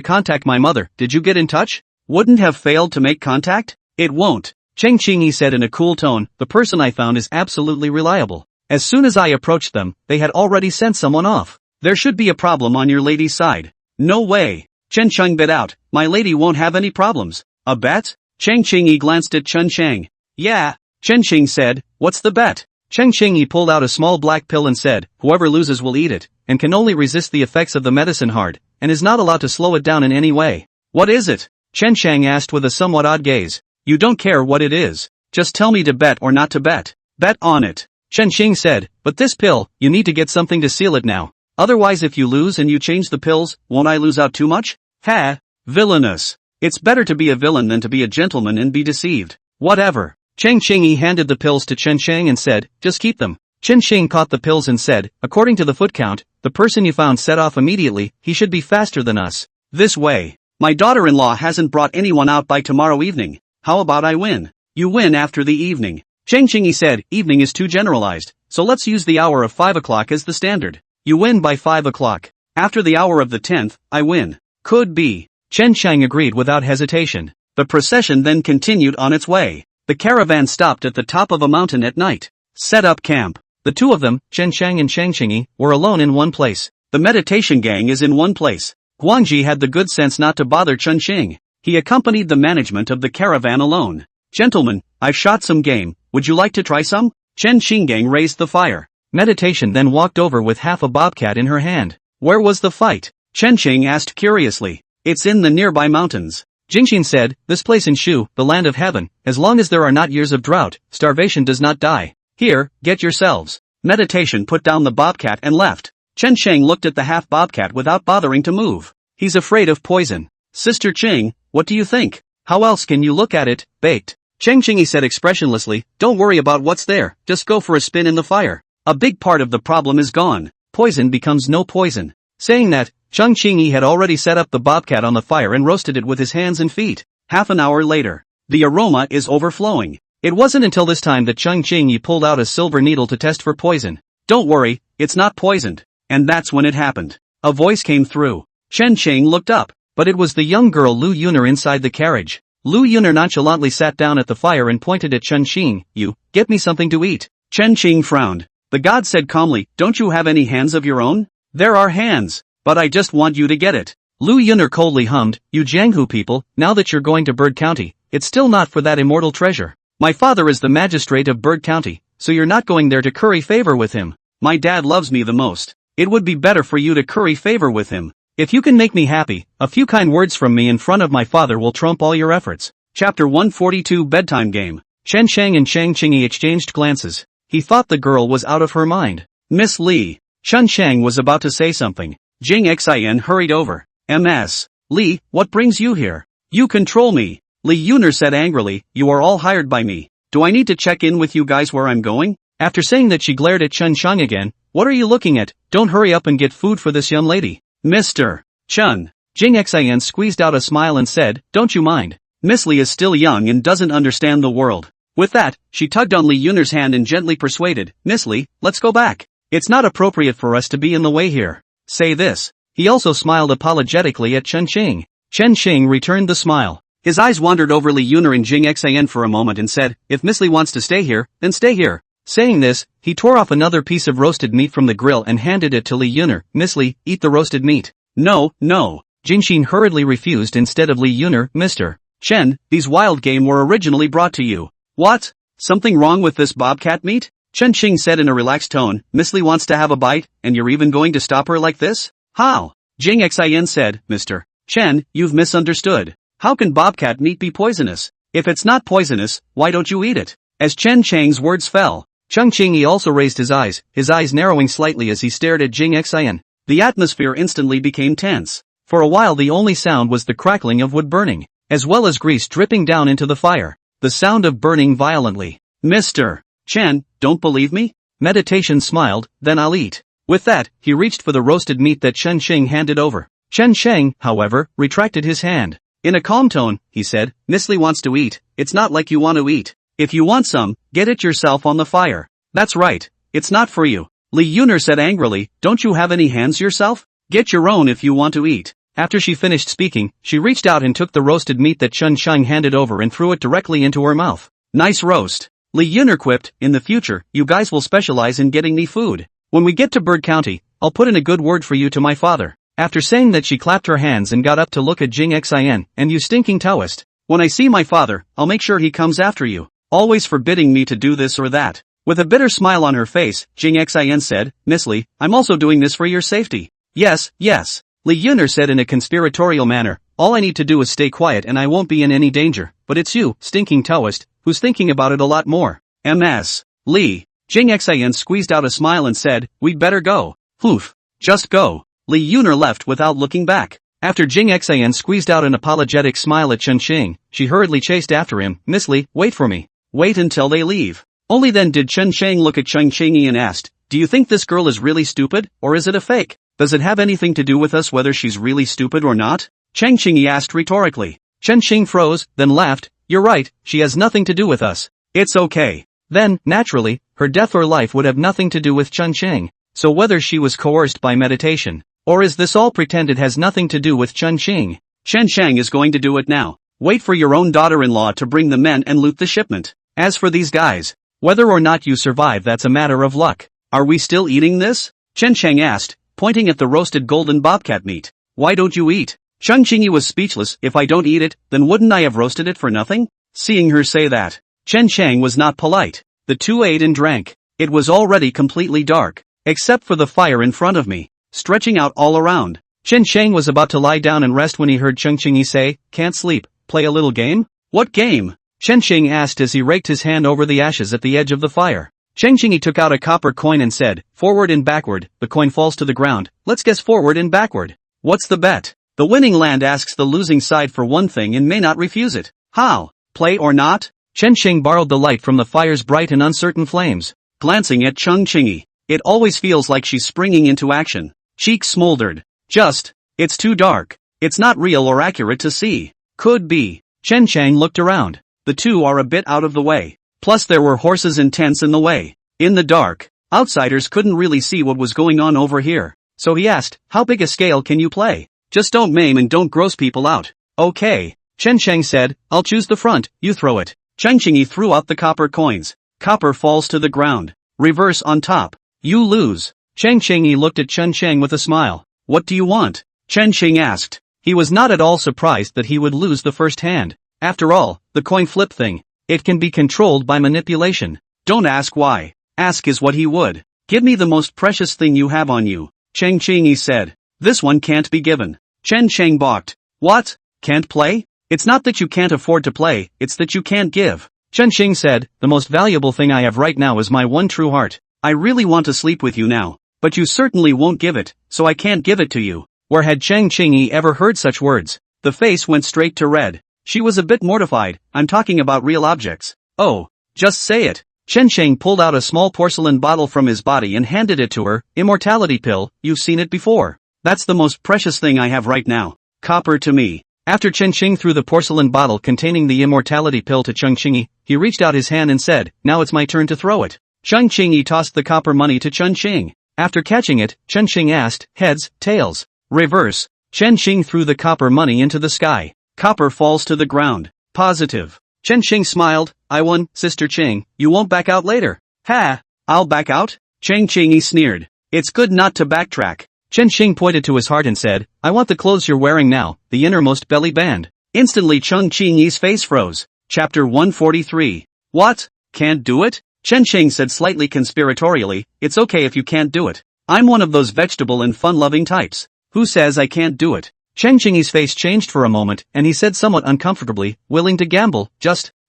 contact my mother, did you get in touch?" "Wouldn't have failed to make contact?" "It won't." Cheng Qingyi said in a cool tone, "The person I found is absolutely reliable. As soon as I approached them, they had already sent someone off. There should be a problem on your lady's side." "No way." Chen Cheng bit out, "My lady won't have any problems." "A bet?" Cheng Qingyi glanced at Chen Chang. "Yeah." Chen Qing said, "What's the bet?" Cheng Qingyi pulled out a small black pill and said, "Whoever loses will eat it, and can only resist the effects of the medicine hard, and is not allowed to slow it down in any way." "What is it?" Chen Chang asked with a somewhat odd gaze. "You don't care what it is. Just tell me to bet or not to bet." "Bet on it." Chen Qing said, "But this pill, you need to get something to seal it now. Otherwise if you lose and you change the pills, won't I lose out too much?" "Ha! Villainous. It's better to be a villain than to be a gentleman and be deceived." "Whatever." Cheng Qingyi handed the pills to Chen Chang and said, "Just keep them." Chen Xing caught the pills and said, "According to the foot count, the person you found set off immediately, he should be faster than us." "This way. My daughter-in-law hasn't brought anyone out by tomorrow evening. How about I win?" "You win after the evening." Cheng Qingyi said, "Evening is too generalized, so let's use the hour of 5 o'clock as the standard. You win by 5 o'clock. After the hour of the 10th, I win." "Could be." Chen Chang agreed without hesitation. The procession then continued on its way. The caravan stopped at the top of a mountain at night. Set up camp. The two of them, Chen Chang and Cheng Qingyi, were alone in one place. The meditation gang is in one place. Guangji had the good sense not to bother Chen Xing. He accompanied the management of the caravan alone. "Gentlemen, I've shot some game, would you like to try some?" Chen Xinggang raised the fire. Meditation then walked over with half a bobcat in her hand. "Where was the fight?" Chen Xing asked curiously. "It's in the nearby mountains." Jingxin said, "This place in Shu, the land of heaven, as long as there are not years of drought, starvation does not die. Here, get yourselves." Meditation put down the bobcat and left. Chen Cheng looked at the half bobcat without bothering to move. "He's afraid of poison." "Sister Ching, what do you think?" "How else can you look at it, baked?" Cheng Qingyi said expressionlessly, "Don't worry about what's there, just go for a spin in the fire. A big part of the problem is gone. Poison becomes no poison." Saying that, Cheng Qingyi had already set up the bobcat on the fire and roasted it with his hands and feet. Half an hour later, the aroma is overflowing. It wasn't until this time that Cheng Qingyi pulled out a silver needle to test for poison. "Don't worry, it's not poisoned." And that's when it happened. A voice came through. Chen Cheng looked up, but it was the young girl Lu Yuner inside the carriage. Lu Yuner nonchalantly sat down at the fire and pointed at Chen Xing. "You, get me something to eat." Chen Xing frowned. The god said calmly, "Don't you have any hands of your own?" "There are hands, but I just want you to get it." Lu Yuner coldly hummed, "You Jianghu people, now that you're going to Bird County, it's still not for that immortal treasure. My father is the magistrate of Bird County, so you're not going there to curry favor with him. My dad loves me the most. It would be better for you to curry favor with him. If you can make me happy, a few kind words from me in front of my father will trump all your efforts." Chapter 142 Bedtime Game. Chen Sheng and Cheng Qingyi exchanged glances. He thought the girl was out of her mind. "Miss Li." Chen Sheng was about to say something. Jing Xian hurried over. Ms. Lee, what brings you here? You control me. Lee Yuner said angrily, you are all hired by me. Do I need to check in with you guys where I'm going? After saying that, she glared at Chun Chang again. What are you looking at? Don't hurry up and get food for this young lady. Mr. Chun. Jing Xian squeezed out a smile and said, don't you mind. Miss Lee is still young and doesn't understand the world. With that, she tugged on Lee Yuner's hand and gently persuaded, Miss Lee, let's go back. It's not appropriate for us to be in the way here. Say this. He also smiled apologetically at Chen Qing. Chen Qing returned the smile. His eyes wandered over Lee Yuner and Jing Xian for a moment and said, if Miss Lee wants to stay here, then stay here. Saying this, he tore off another piece of roasted meat from the grill and handed it to Lee Yuner. Miss Lee, eat the roasted meat. No, no. Jin Xin hurriedly refused. Instead of Lee Yuner, Mr. Chen, these wild game were originally brought to you. What? Something wrong with this bobcat meat? Chen Qing said in a relaxed tone, Miss Lee wants to have a bite, and you're even going to stop her like this? How? Jing Xian said, Mr. Chen, you've misunderstood. How can bobcat meat be poisonous? If it's not poisonous, why don't you eat it? As Chen Chang's words fell, Chung Qing also raised his eyes narrowing slightly as he stared at Jing Xian. The atmosphere instantly became tense. For a while the only sound was the crackling of wood burning, as well as grease dripping down into the fire. The sound of burning violently. Mr. Chen, don't believe me? Meditation smiled, then I'll eat. With that, he reached for the roasted meat that Chen Qing handed over. Chen Qing, however, retracted his hand. In a calm tone, he said, Miss Lee wants to eat. It's not like you want to eat. If you want some, get it yourself on the fire. That's right. It's not for you. Lee Yuner said angrily, don't you have any hands yourself? Get your own if you want to eat. After she finished speaking, she reached out and took the roasted meat that Chen Qing handed over and threw it directly into her mouth. Nice roast. Lee Yuner quipped, in the future, you guys will specialize in getting me food. When we get to Bird County, I'll put in a good word for you to my father. After saying that, she clapped her hands and got up to look at Jing Xian. And you stinking Taoist. When I see my father, I'll make sure he comes after you. Always forbidding me to do this or that. With a bitter smile on her face, Jing Xian said, Miss Lee, I'm also doing this for your safety. Yes, yes. Lee Yuner said in a conspiratorial manner, all I need to do is stay quiet and I won't be in any danger. But it's you, stinking Taoist, who's thinking about it a lot more. Ms. Lee. Jing Xian squeezed out a smile and said, we'd better go. Oof. Just go. Lee Yuner left without looking back. After Jing Xian squeezed out an apologetic smile at Chen Qing, she hurriedly chased after him. Miss Lee, wait for me. Wait until they leave. Only then did Chen Qing look at Chen Qing and asked, do you think this girl is really stupid, or is it a fake? Does it have anything to do with us whether she's really stupid or not? Chen Qing asked rhetorically. Chen Qing froze, then laughed, you're right, she has nothing to do with us. It's okay. Then, naturally, her death or life would have nothing to do with Chen Qing. So whether she was coerced by meditation, or is this all pretend, it has nothing to do with Chen Qing. Chen Shang is going to do it now. Wait for your own daughter-in-law to bring the men and loot the shipment. As for these guys, whether or not you survive, that's a matter of luck. Are we still eating this? Chen Shang asked, pointing at the roasted golden bobcat meat. Why don't you eat? Chen Qingyi was speechless. If I don't eat it, then wouldn't I have roasted it for nothing? Seeing her say that, Chen Shang was not polite. The two ate and drank. It was already completely dark, except for the fire in front of me, stretching out all around. Chen Shang was about to lie down and rest when he heard Chen Qingyi say, can't sleep, play a little game? What game? Chen Qing asked as he raked his hand over the ashes at the edge of the fire. Chen Qingyi took out a copper coin and said, forward and backward. The coin falls to the ground. Let's guess forward and backward. What's the bet? The winning land asks the losing side for one thing and may not refuse it. How? Play or not? Chen Qing borrowed the light from the fire's bright and uncertain flames. Glancing at Chen Qingyi, it always feels like she's springing into action. Cheeks smoldered. It's too dark. It's not real or accurate to see. Could be. Chen Chang looked around. The two are a bit out of the way. Plus there were horses and tents in the way. In the dark, outsiders couldn't really see what was going on over here. So he asked, how big a scale can you play? Just don't maim and don't gross people out. Okay. Chen Chang said, I'll choose the front, you throw it. Chen Qingyi threw out the copper coins. Copper falls to the ground. Reverse on top. You lose. Chen Qingyi looked at Chen Chang with a smile. What do you want? Chen Qing asked. He was not at all surprised that he would lose the first hand. After all, the coin flip thing, it can be controlled by manipulation. Don't ask why. Ask is what he would. Give me the most precious thing you have on you, Chen Qingyi said. This one can't be given. Chen Chang balked. What? Can't play? It's not that you can't afford to play, it's that you can't give. Chen Qing said, the most valuable thing I have right now is my one true heart. I really want to sleep with you now, but you certainly won't give it, so I can't give it to you. Where had Chang Qingyi ever heard such words? The face went straight to red. She was a bit mortified. I'm talking about real objects. Oh, just say it. Chen Sheng pulled out a small porcelain bottle from his body and handed it to her. Immortality pill, you've seen it before. That's the most precious thing I have right now. Copper to me. After Chen Xing threw the porcelain bottle containing the immortality pill to Cheng Qingyi, he reached out his hand and said, now it's my turn to throw it. Cheng Qingyi tossed the copper money to Chen Xing. After catching it, Chen Xing asked, heads, tails. Reverse. Chen Xing threw the copper money into the sky. Copper falls to the ground. Positive. Chen Xing smiled. I won, Sister Qing, you won't back out later. Ha! I'll back out? Cheng Qingyi sneered. It's good not to backtrack. Chen Xing pointed to his heart and said, I want the clothes you're wearing now, the innermost belly band. Instantly Cheng Qingyi's face froze. Chapter 143. What? Can't do it? Chen Xing said slightly conspiratorially, it's okay if you can't do it. I'm one of those vegetable and fun-loving types. Who says I can't do it? Cheng Qingyi's face changed for a moment, and he said somewhat uncomfortably, willing to gamble,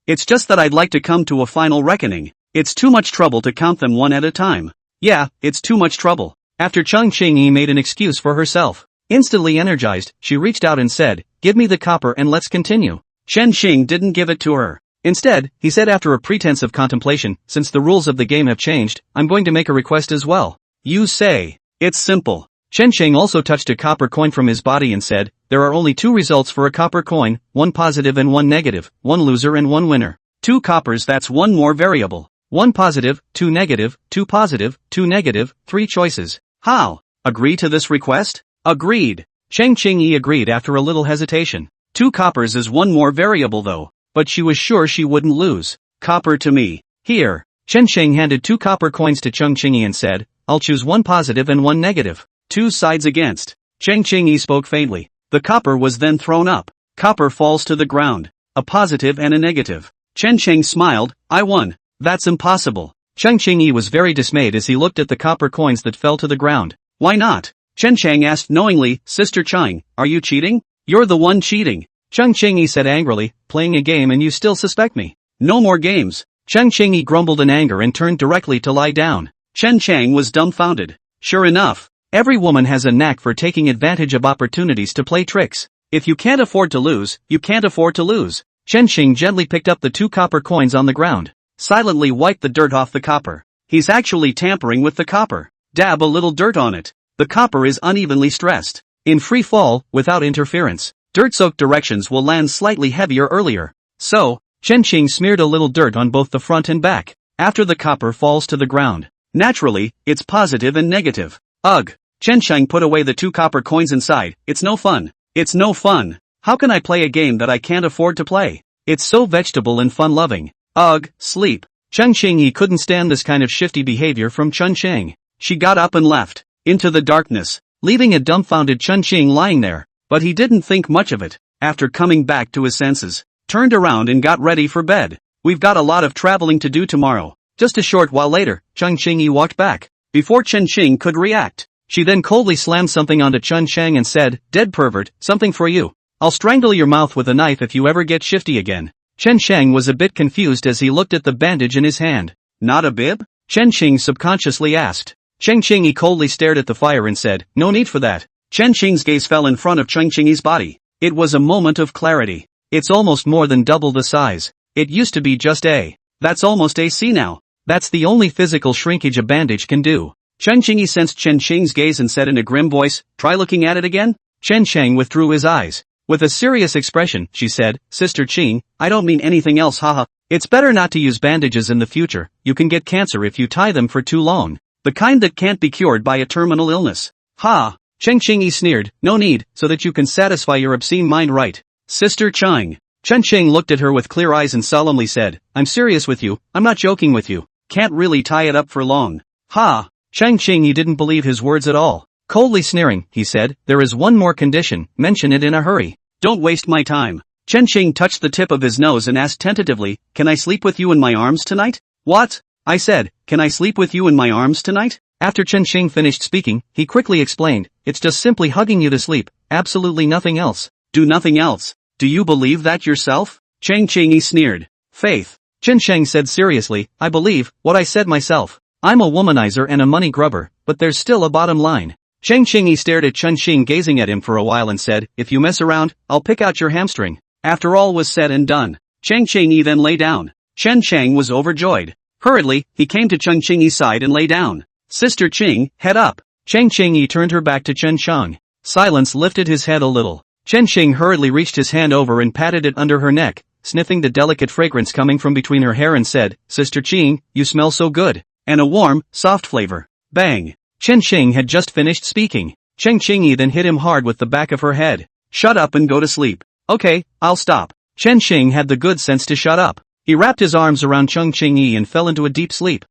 it's just that I'd like to come to a final reckoning. It's too much trouble to count them one at a time. Yeah, it's too much trouble. After Cheng Qingyi made an excuse for herself. Instantly energized, she reached out and said, give me the copper and let's continue. Chen Xing didn't give it to her. Instead, he said after a pretense of contemplation, since the rules of the game have changed, I'm going to make a request as well. You say. It's simple. Chen Xing also touched a copper coin from his body and said, there are only 2 results for a copper coin, 1 positive and 1 negative, 1 loser and 1 winner. 2 coppers, that's 1 more variable. 1 positive, 2 negative, 2 positive, 2 negative, 3 choices. How? Agree to this request? Agreed. Cheng Qingyi agreed after a little hesitation. 2 coppers is 1 more variable though, but she was sure she wouldn't lose. Copper to me. Here. Chen Xing handed 2 copper coins to Cheng Qingyi and said, I'll choose 1 positive and 1 negative. 2 sides against. Cheng Qingyi spoke faintly. The copper was then thrown up. Copper falls to the ground. A positive and a negative. Chen Xing smiled. I won. That's impossible. Cheng Qingyi was very dismayed as he looked at the copper coins that fell to the ground. Why not? Chen Chang asked knowingly, Sister Chang, are you cheating? You're the one cheating. Cheng Qingyi said angrily, playing a game and you still suspect me. No more games. Cheng Qingyi grumbled in anger and turned directly to lie down. Chen Chang was dumbfounded. Sure enough. Every woman has a knack for taking advantage of opportunities to play tricks. If you can't afford to lose, you can't afford to lose. Chen Xing gently picked up the 2 copper coins on the ground. Silently wiped the dirt off the copper. He's actually tampering with the copper. Dab a little dirt on it. The copper is unevenly stressed. In free fall, without interference. Dirt-soaked directions will land slightly heavier earlier. So, Chen Xing smeared a little dirt on both the front and back. After the copper falls to the ground. Naturally, it's positive and negative. Ugh. Chen Sheng put away the 2 copper coins inside. It's no fun. It's no fun. How can I play a game that I can't afford to play? It's so vegetable and fun-loving. Ugh, sleep. Cheng Qingyi couldn't stand this kind of shifty behavior from Chen Sheng. She got up and left. Into the darkness. Leaving a dumbfounded Chen Xing lying there. But he didn't think much of it. After coming back to his senses. Turned around and got ready for bed. We've got a lot of traveling to do tomorrow. Just a short while later, Cheng Qingyi walked back. Before Chen Xing could react. She then coldly slammed something onto Chen Sheng and said, dead pervert, something for you. I'll strangle your mouth with a knife if you ever get shifty again. Chen Sheng was a bit confused as he looked at the bandage in his hand. Not a bib? Chen Xing subconsciously asked. Cheng Qingyi coldly stared at the fire and said, no need for that. Chen Xing's gaze fell in front of Cheng Qingyi's body. It was a moment of clarity. It's almost more than double the size. It used to be just A. That's almost AC now. That's the only physical shrinkage a bandage can do. Cheng Qingyi sensed Chen Xing's gaze and said in a grim voice, try looking at it again? Chen Sheng withdrew his eyes. With a serious expression, she said, Sister Qing, I don't mean anything else haha. It's better not to use bandages in the future, you can get cancer if you tie them for too long. The kind that can't be cured by a terminal illness. Ha! Cheng Qingyi sneered, no need, so that you can satisfy your obscene mind right. Sister Chang. Chen Xing looked at her with clear eyes and solemnly said, I'm serious with you, I'm not joking with you. Can't really tie it up for long. Ha! Cheng Qingyi didn't believe his words at all. Coldly sneering, he said, there is one more condition, mention it in a hurry. Don't waste my time. Chen Xing touched the tip of his nose and asked tentatively, can I sleep with you in my arms tonight? What? I said, can I sleep with you in my arms tonight? After Chen Xing finished speaking, he quickly explained, it's just simply hugging you to sleep, absolutely nothing else. Do nothing else? Do you believe that yourself? Cheng Qingyi sneered. Faith. Chen Sheng said seriously, I believe what I said myself. I'm a womanizer and a money grubber, but there's still a bottom line. Cheng Qingyi stared at Chen Xing gazing at him for a while and said, if you mess around, I'll pick out your hamstring. After all was said and done, Cheng Qingyi then lay down. Chen Chang was overjoyed. Hurriedly, he came to Cheng Qingyi's side and lay down. Sister Qing, head up. Cheng Qingyi turned her back to Chen Shang. Silence lifted his head a little. Chen Xing hurriedly reached his hand over and patted it under her neck, sniffing the delicate fragrance coming from between her hair and said, Sister Qing, you smell so good. And a warm, soft flavor. Bang. Chen Xing had just finished speaking. Cheng Qingyi then hit him hard with the back of her head. Shut up and go to sleep. Okay, I'll stop. Chen Xing had the good sense to shut up. He wrapped his arms around Cheng Qingyi and fell into a deep sleep.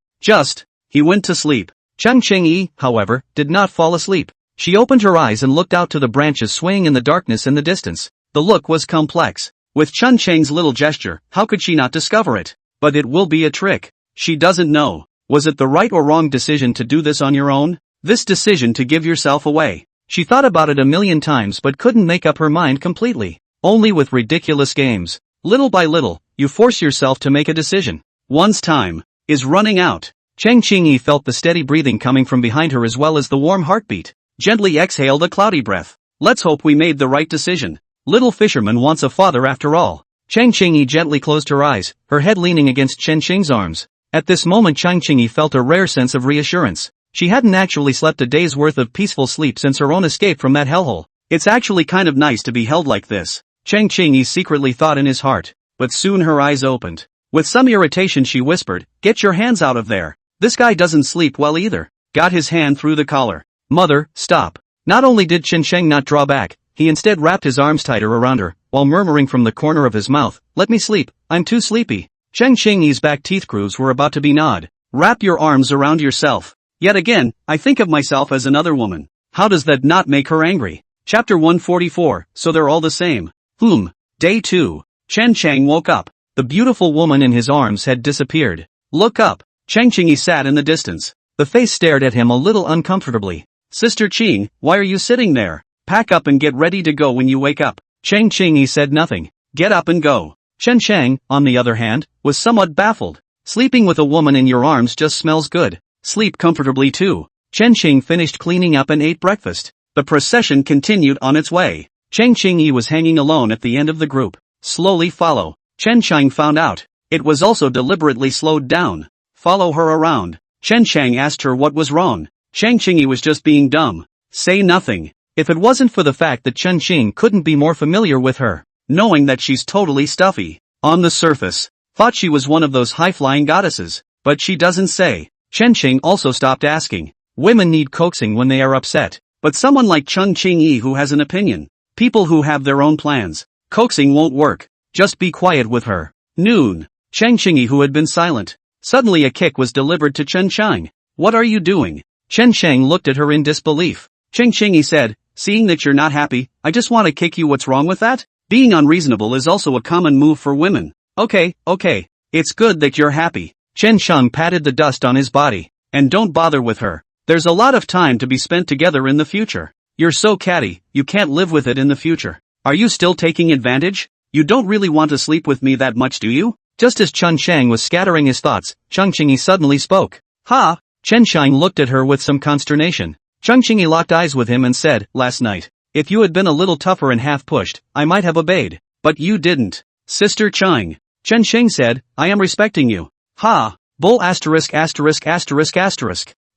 He went to sleep. Cheng Qingyi, however, did not fall asleep. She opened her eyes and looked out to the branches swaying in the darkness in the distance. The look was complex. With Chen Chang's little gesture, how could she not discover it? But it will be a trick. She doesn't know. Was it the right or wrong decision to do this on your own? This decision to give yourself away. She thought about it a million times but couldn't make up her mind completely. Only with ridiculous games. Little by little, you force yourself to make a decision. One's time is running out. Cheng Qingyi felt the steady breathing coming from behind her as well as the warm heartbeat. Gently exhaled a cloudy breath. Let's hope we made the right decision. Little fisherman wants a father after all. Cheng Qingyi gently closed her eyes, her head leaning against Chen Xing's arms. At this moment Cheng Qingyi felt a rare sense of reassurance. She hadn't actually slept a day's worth of peaceful sleep since her own escape from that hellhole. It's actually kind of nice to be held like this, Cheng Qingyi secretly thought in his heart. But soon her eyes opened. With some irritation she whispered, get your hands out of there. This guy doesn't sleep well either. Got his hand through the collar. Mother, stop. Not only did Chen Sheng not draw back, he instead wrapped his arms tighter around her, while murmuring from the corner of his mouth, let me sleep, I'm too sleepy. Cheng Qingyi's back teeth grooves were about to be gnawed. Wrap your arms around yourself. Yet again, I think of myself as another woman. How does that not make her angry? Chapter 144, so they're all the same. Day 2. Chen Chang woke up. The beautiful woman in his arms had disappeared. Look up. Cheng Qingyi sat in the distance. The face stared at him a little uncomfortably. Sister Qing, why are you sitting there? Pack up and get ready to go when you wake up. Cheng Qingyi said nothing. Get up and go. Chen Shang, on the other hand, was somewhat baffled. Sleeping with a woman in your arms just smells good. Sleep comfortably too. Chen Xing finished cleaning up and ate breakfast. The procession continued on its way. Cheng Qingyi was hanging alone at the end of the group. Slowly follow. Chen Shang found out. It was also deliberately slowed down. Follow her around. Chen Shang asked her what was wrong. Cheng Qingyi was just being dumb. Say nothing. If it wasn't for the fact that Chen Xing couldn't be more familiar with her. Knowing that she's totally stuffy. On the surface. Thought she was one of those high-flying goddesses. But she doesn't say. Chen Xing also stopped asking. Women need coaxing when they are upset. But someone like Cheng Qingyi who has an opinion. People who have their own plans. Coaxing won't work. Just be quiet with her. Noon. Cheng Qingyi who had been silent. Suddenly a kick was delivered to Chen Shang. What are you doing? Chen Shang looked at her in disbelief. Cheng Qingyi said, seeing that you're not happy, I just want to kick you. What's wrong with that? Being unreasonable is also a common move for women. Okay. It's good that you're happy. Chen Shang patted the dust on his body. And don't bother with her. There's a lot of time to be spent together in the future. You're so catty, you can't live with it in the future. Are you still taking advantage? You don't really want to sleep with me that much, do you? Just as Chen Shang was scattering his thoughts, Cheng Qingyi suddenly spoke. Ha! Chen Shang looked at her with some consternation. Cheng Qingyi locked eyes with him and said, last night. If you had been a little tougher and half pushed, I might have obeyed. But you didn't. Sister Chang. Chen Shang said, I am respecting you. Ha! Bull asterisk.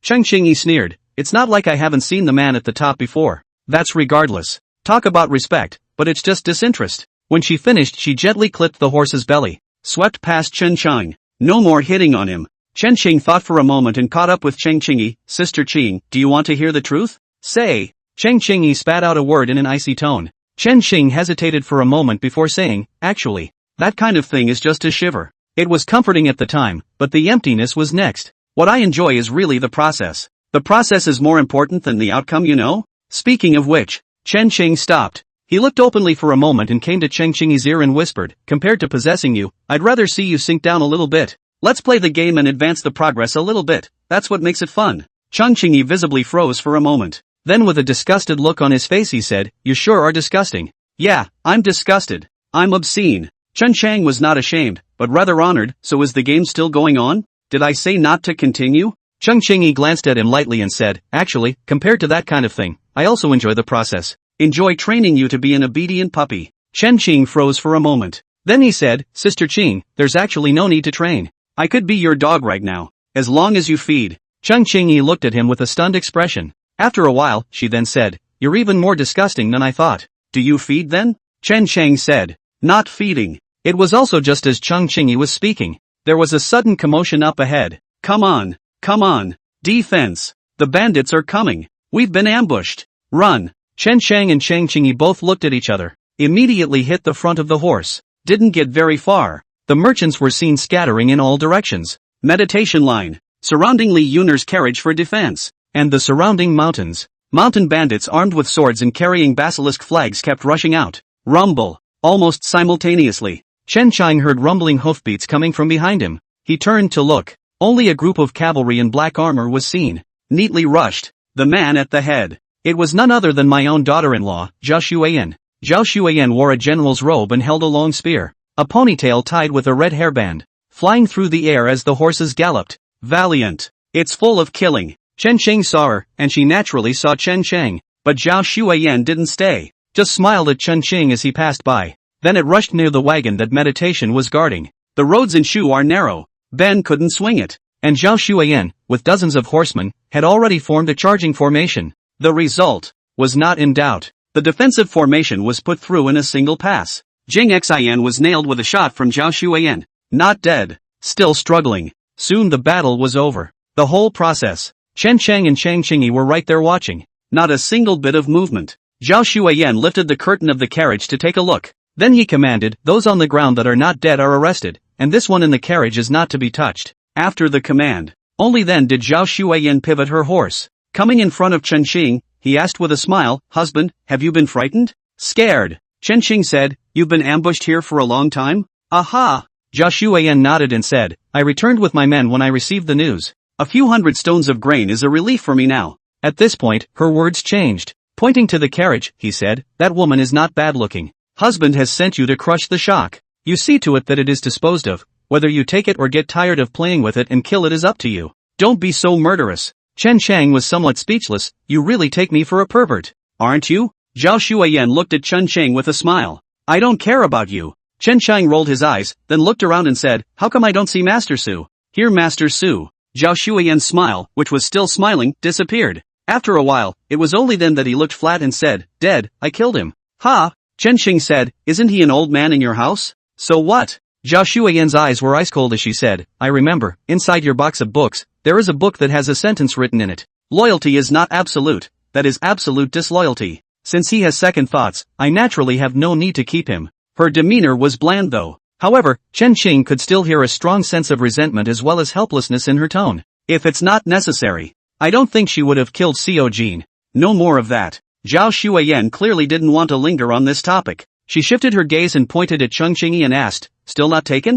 Cheng Qingyi sneered. It's not like I haven't seen the man at the top before. That's regardless. Talk about respect, but it's just disinterest. When she finished she gently clipped the horse's belly. Swept past Chen Shang. No more hitting on him. Chen Xing thought for a moment and caught up with Cheng Qingyi. Sister Qing, do you want to hear the truth? Say. Cheng Qingyi spat out a word in an icy tone. Chen Xing hesitated for a moment before saying, actually, that kind of thing is just a shiver. It was comforting at the time, but the emptiness was next. What I enjoy is really the process. The process is more important than the outcome, you know? Speaking of which, Chen Xing stopped. He looked openly for a moment and came to Cheng Qingyi's ear and whispered, compared to possessing you, I'd rather see you sink down a little bit. Let's play the game and advance the progress a little bit. That's what makes it fun. Cheng Qingyi visibly froze for a moment. Then with a disgusted look on his face he said, you sure are disgusting. Yeah, I'm disgusted. I'm obscene. Chen Shang was not ashamed, but rather honored. So is the game still going on? Did I say not to continue? Chung Ching-yi glanced at him lightly and said, actually, compared to that kind of thing, I also enjoy the process. Enjoy training you to be an obedient puppy. Chen Qing froze for a moment. Then he said, Sister Qing, there's actually no need to train. I could be your dog right now, as long as you feed. Chung Ching-yi looked at him with a stunned expression. After a while, she then said, you're even more disgusting than I thought. Do you feed then? Chen Chang said. Not feeding. It was also just as Chung Ching-yi was speaking. There was a sudden commotion up ahead. Come on. Come on. Defense. The bandits are coming. We've been ambushed. Run. Chen Chang and Chang Ching-yi both looked at each other. Immediately hit the front of the horse. Didn't get very far. The merchants were seen scattering in all directions. Meditation line. Surrounding Li Yun'er's carriage for defense. And the surrounding mountains. Mountain bandits armed with swords and carrying basilisk flags kept rushing out. Rumble. Almost simultaneously. Chen Chang heard rumbling hoofbeats coming from behind him. He turned to look. Only a group of cavalry in black armor was seen. Neatly rushed. The man at the head. It was none other than my own daughter-in-law, Zhao Xueyan. Zhao Xueyan wore a general's robe and held a long spear. A ponytail tied with a red hairband. Flying through the air as the horses galloped. Valiant. It's full of killing. Chen Chang saw her, and she naturally saw Chen Chang. But Zhao Xueyan didn't stay. Just smiled at Chen Ching as he passed by. Then it rushed near the wagon that Meditation was guarding. The roads in Shu are narrow. Ben couldn't swing it. And Zhao Xueyan, with dozens of horsemen, had already formed a charging formation. The result was not in doubt. The defensive formation was put through in a single pass. Jing Xian was nailed with a shot from Zhao Xueyan. Not dead. Still struggling. Soon the battle was over. The whole process. Chen Chang and Chang Qingyi were right there watching. Not a single bit of movement. Zhao Xueyan lifted the curtain of the carriage to take a look. Then he commanded, those on the ground that are not dead are arrested, and this one in the carriage is not to be touched. After the command, only then did Zhao Xueyan pivot her horse. Coming in front of Chen Qing, he asked with a smile, husband, have you been frightened? Scared. Chen Qing said, you've been ambushed here for a long time? Aha! Zhao Xueyan nodded and said, I returned with my men when I received the news. A few hundred stones of grain is a relief for me now. At this point, her words changed. Pointing to the carriage, he said, that woman is not bad looking. Husband has sent you to crush the shock. You see to it that it is disposed of. Whether you take it or get tired of playing with it and kill it is up to you. Don't be so murderous. Chen Chang was somewhat speechless. You really take me for a pervert. Aren't you? Zhao Xueyan looked at Chen Chang with a smile. I don't care about you. Chen Chang rolled his eyes, then looked around and said, how come I don't see Master Su? Here Master Su. Zhao Xueyan's smile, which was still smiling, disappeared. After a while, it was only then that he looked flat and said, dead, I killed him. Ha! Chen Qing said, isn't he an old man in your house? So what? Zhao Xueyan's eyes were ice cold as she said, I remember, inside your box of books, there is a book that has a sentence written in it. Loyalty is not absolute, that is absolute disloyalty. Since he has second thoughts, I naturally have no need to keep him. Her demeanor was bland though. However, Chen Qing could still hear a strong sense of resentment as well as helplessness in her tone. If it's not necessary, I don't think she would have killed Xiao Jin. No more of that. Zhao Xueyan clearly didn't want to linger on this topic. She shifted her gaze and pointed at Chung Qingyi and asked, still not taken?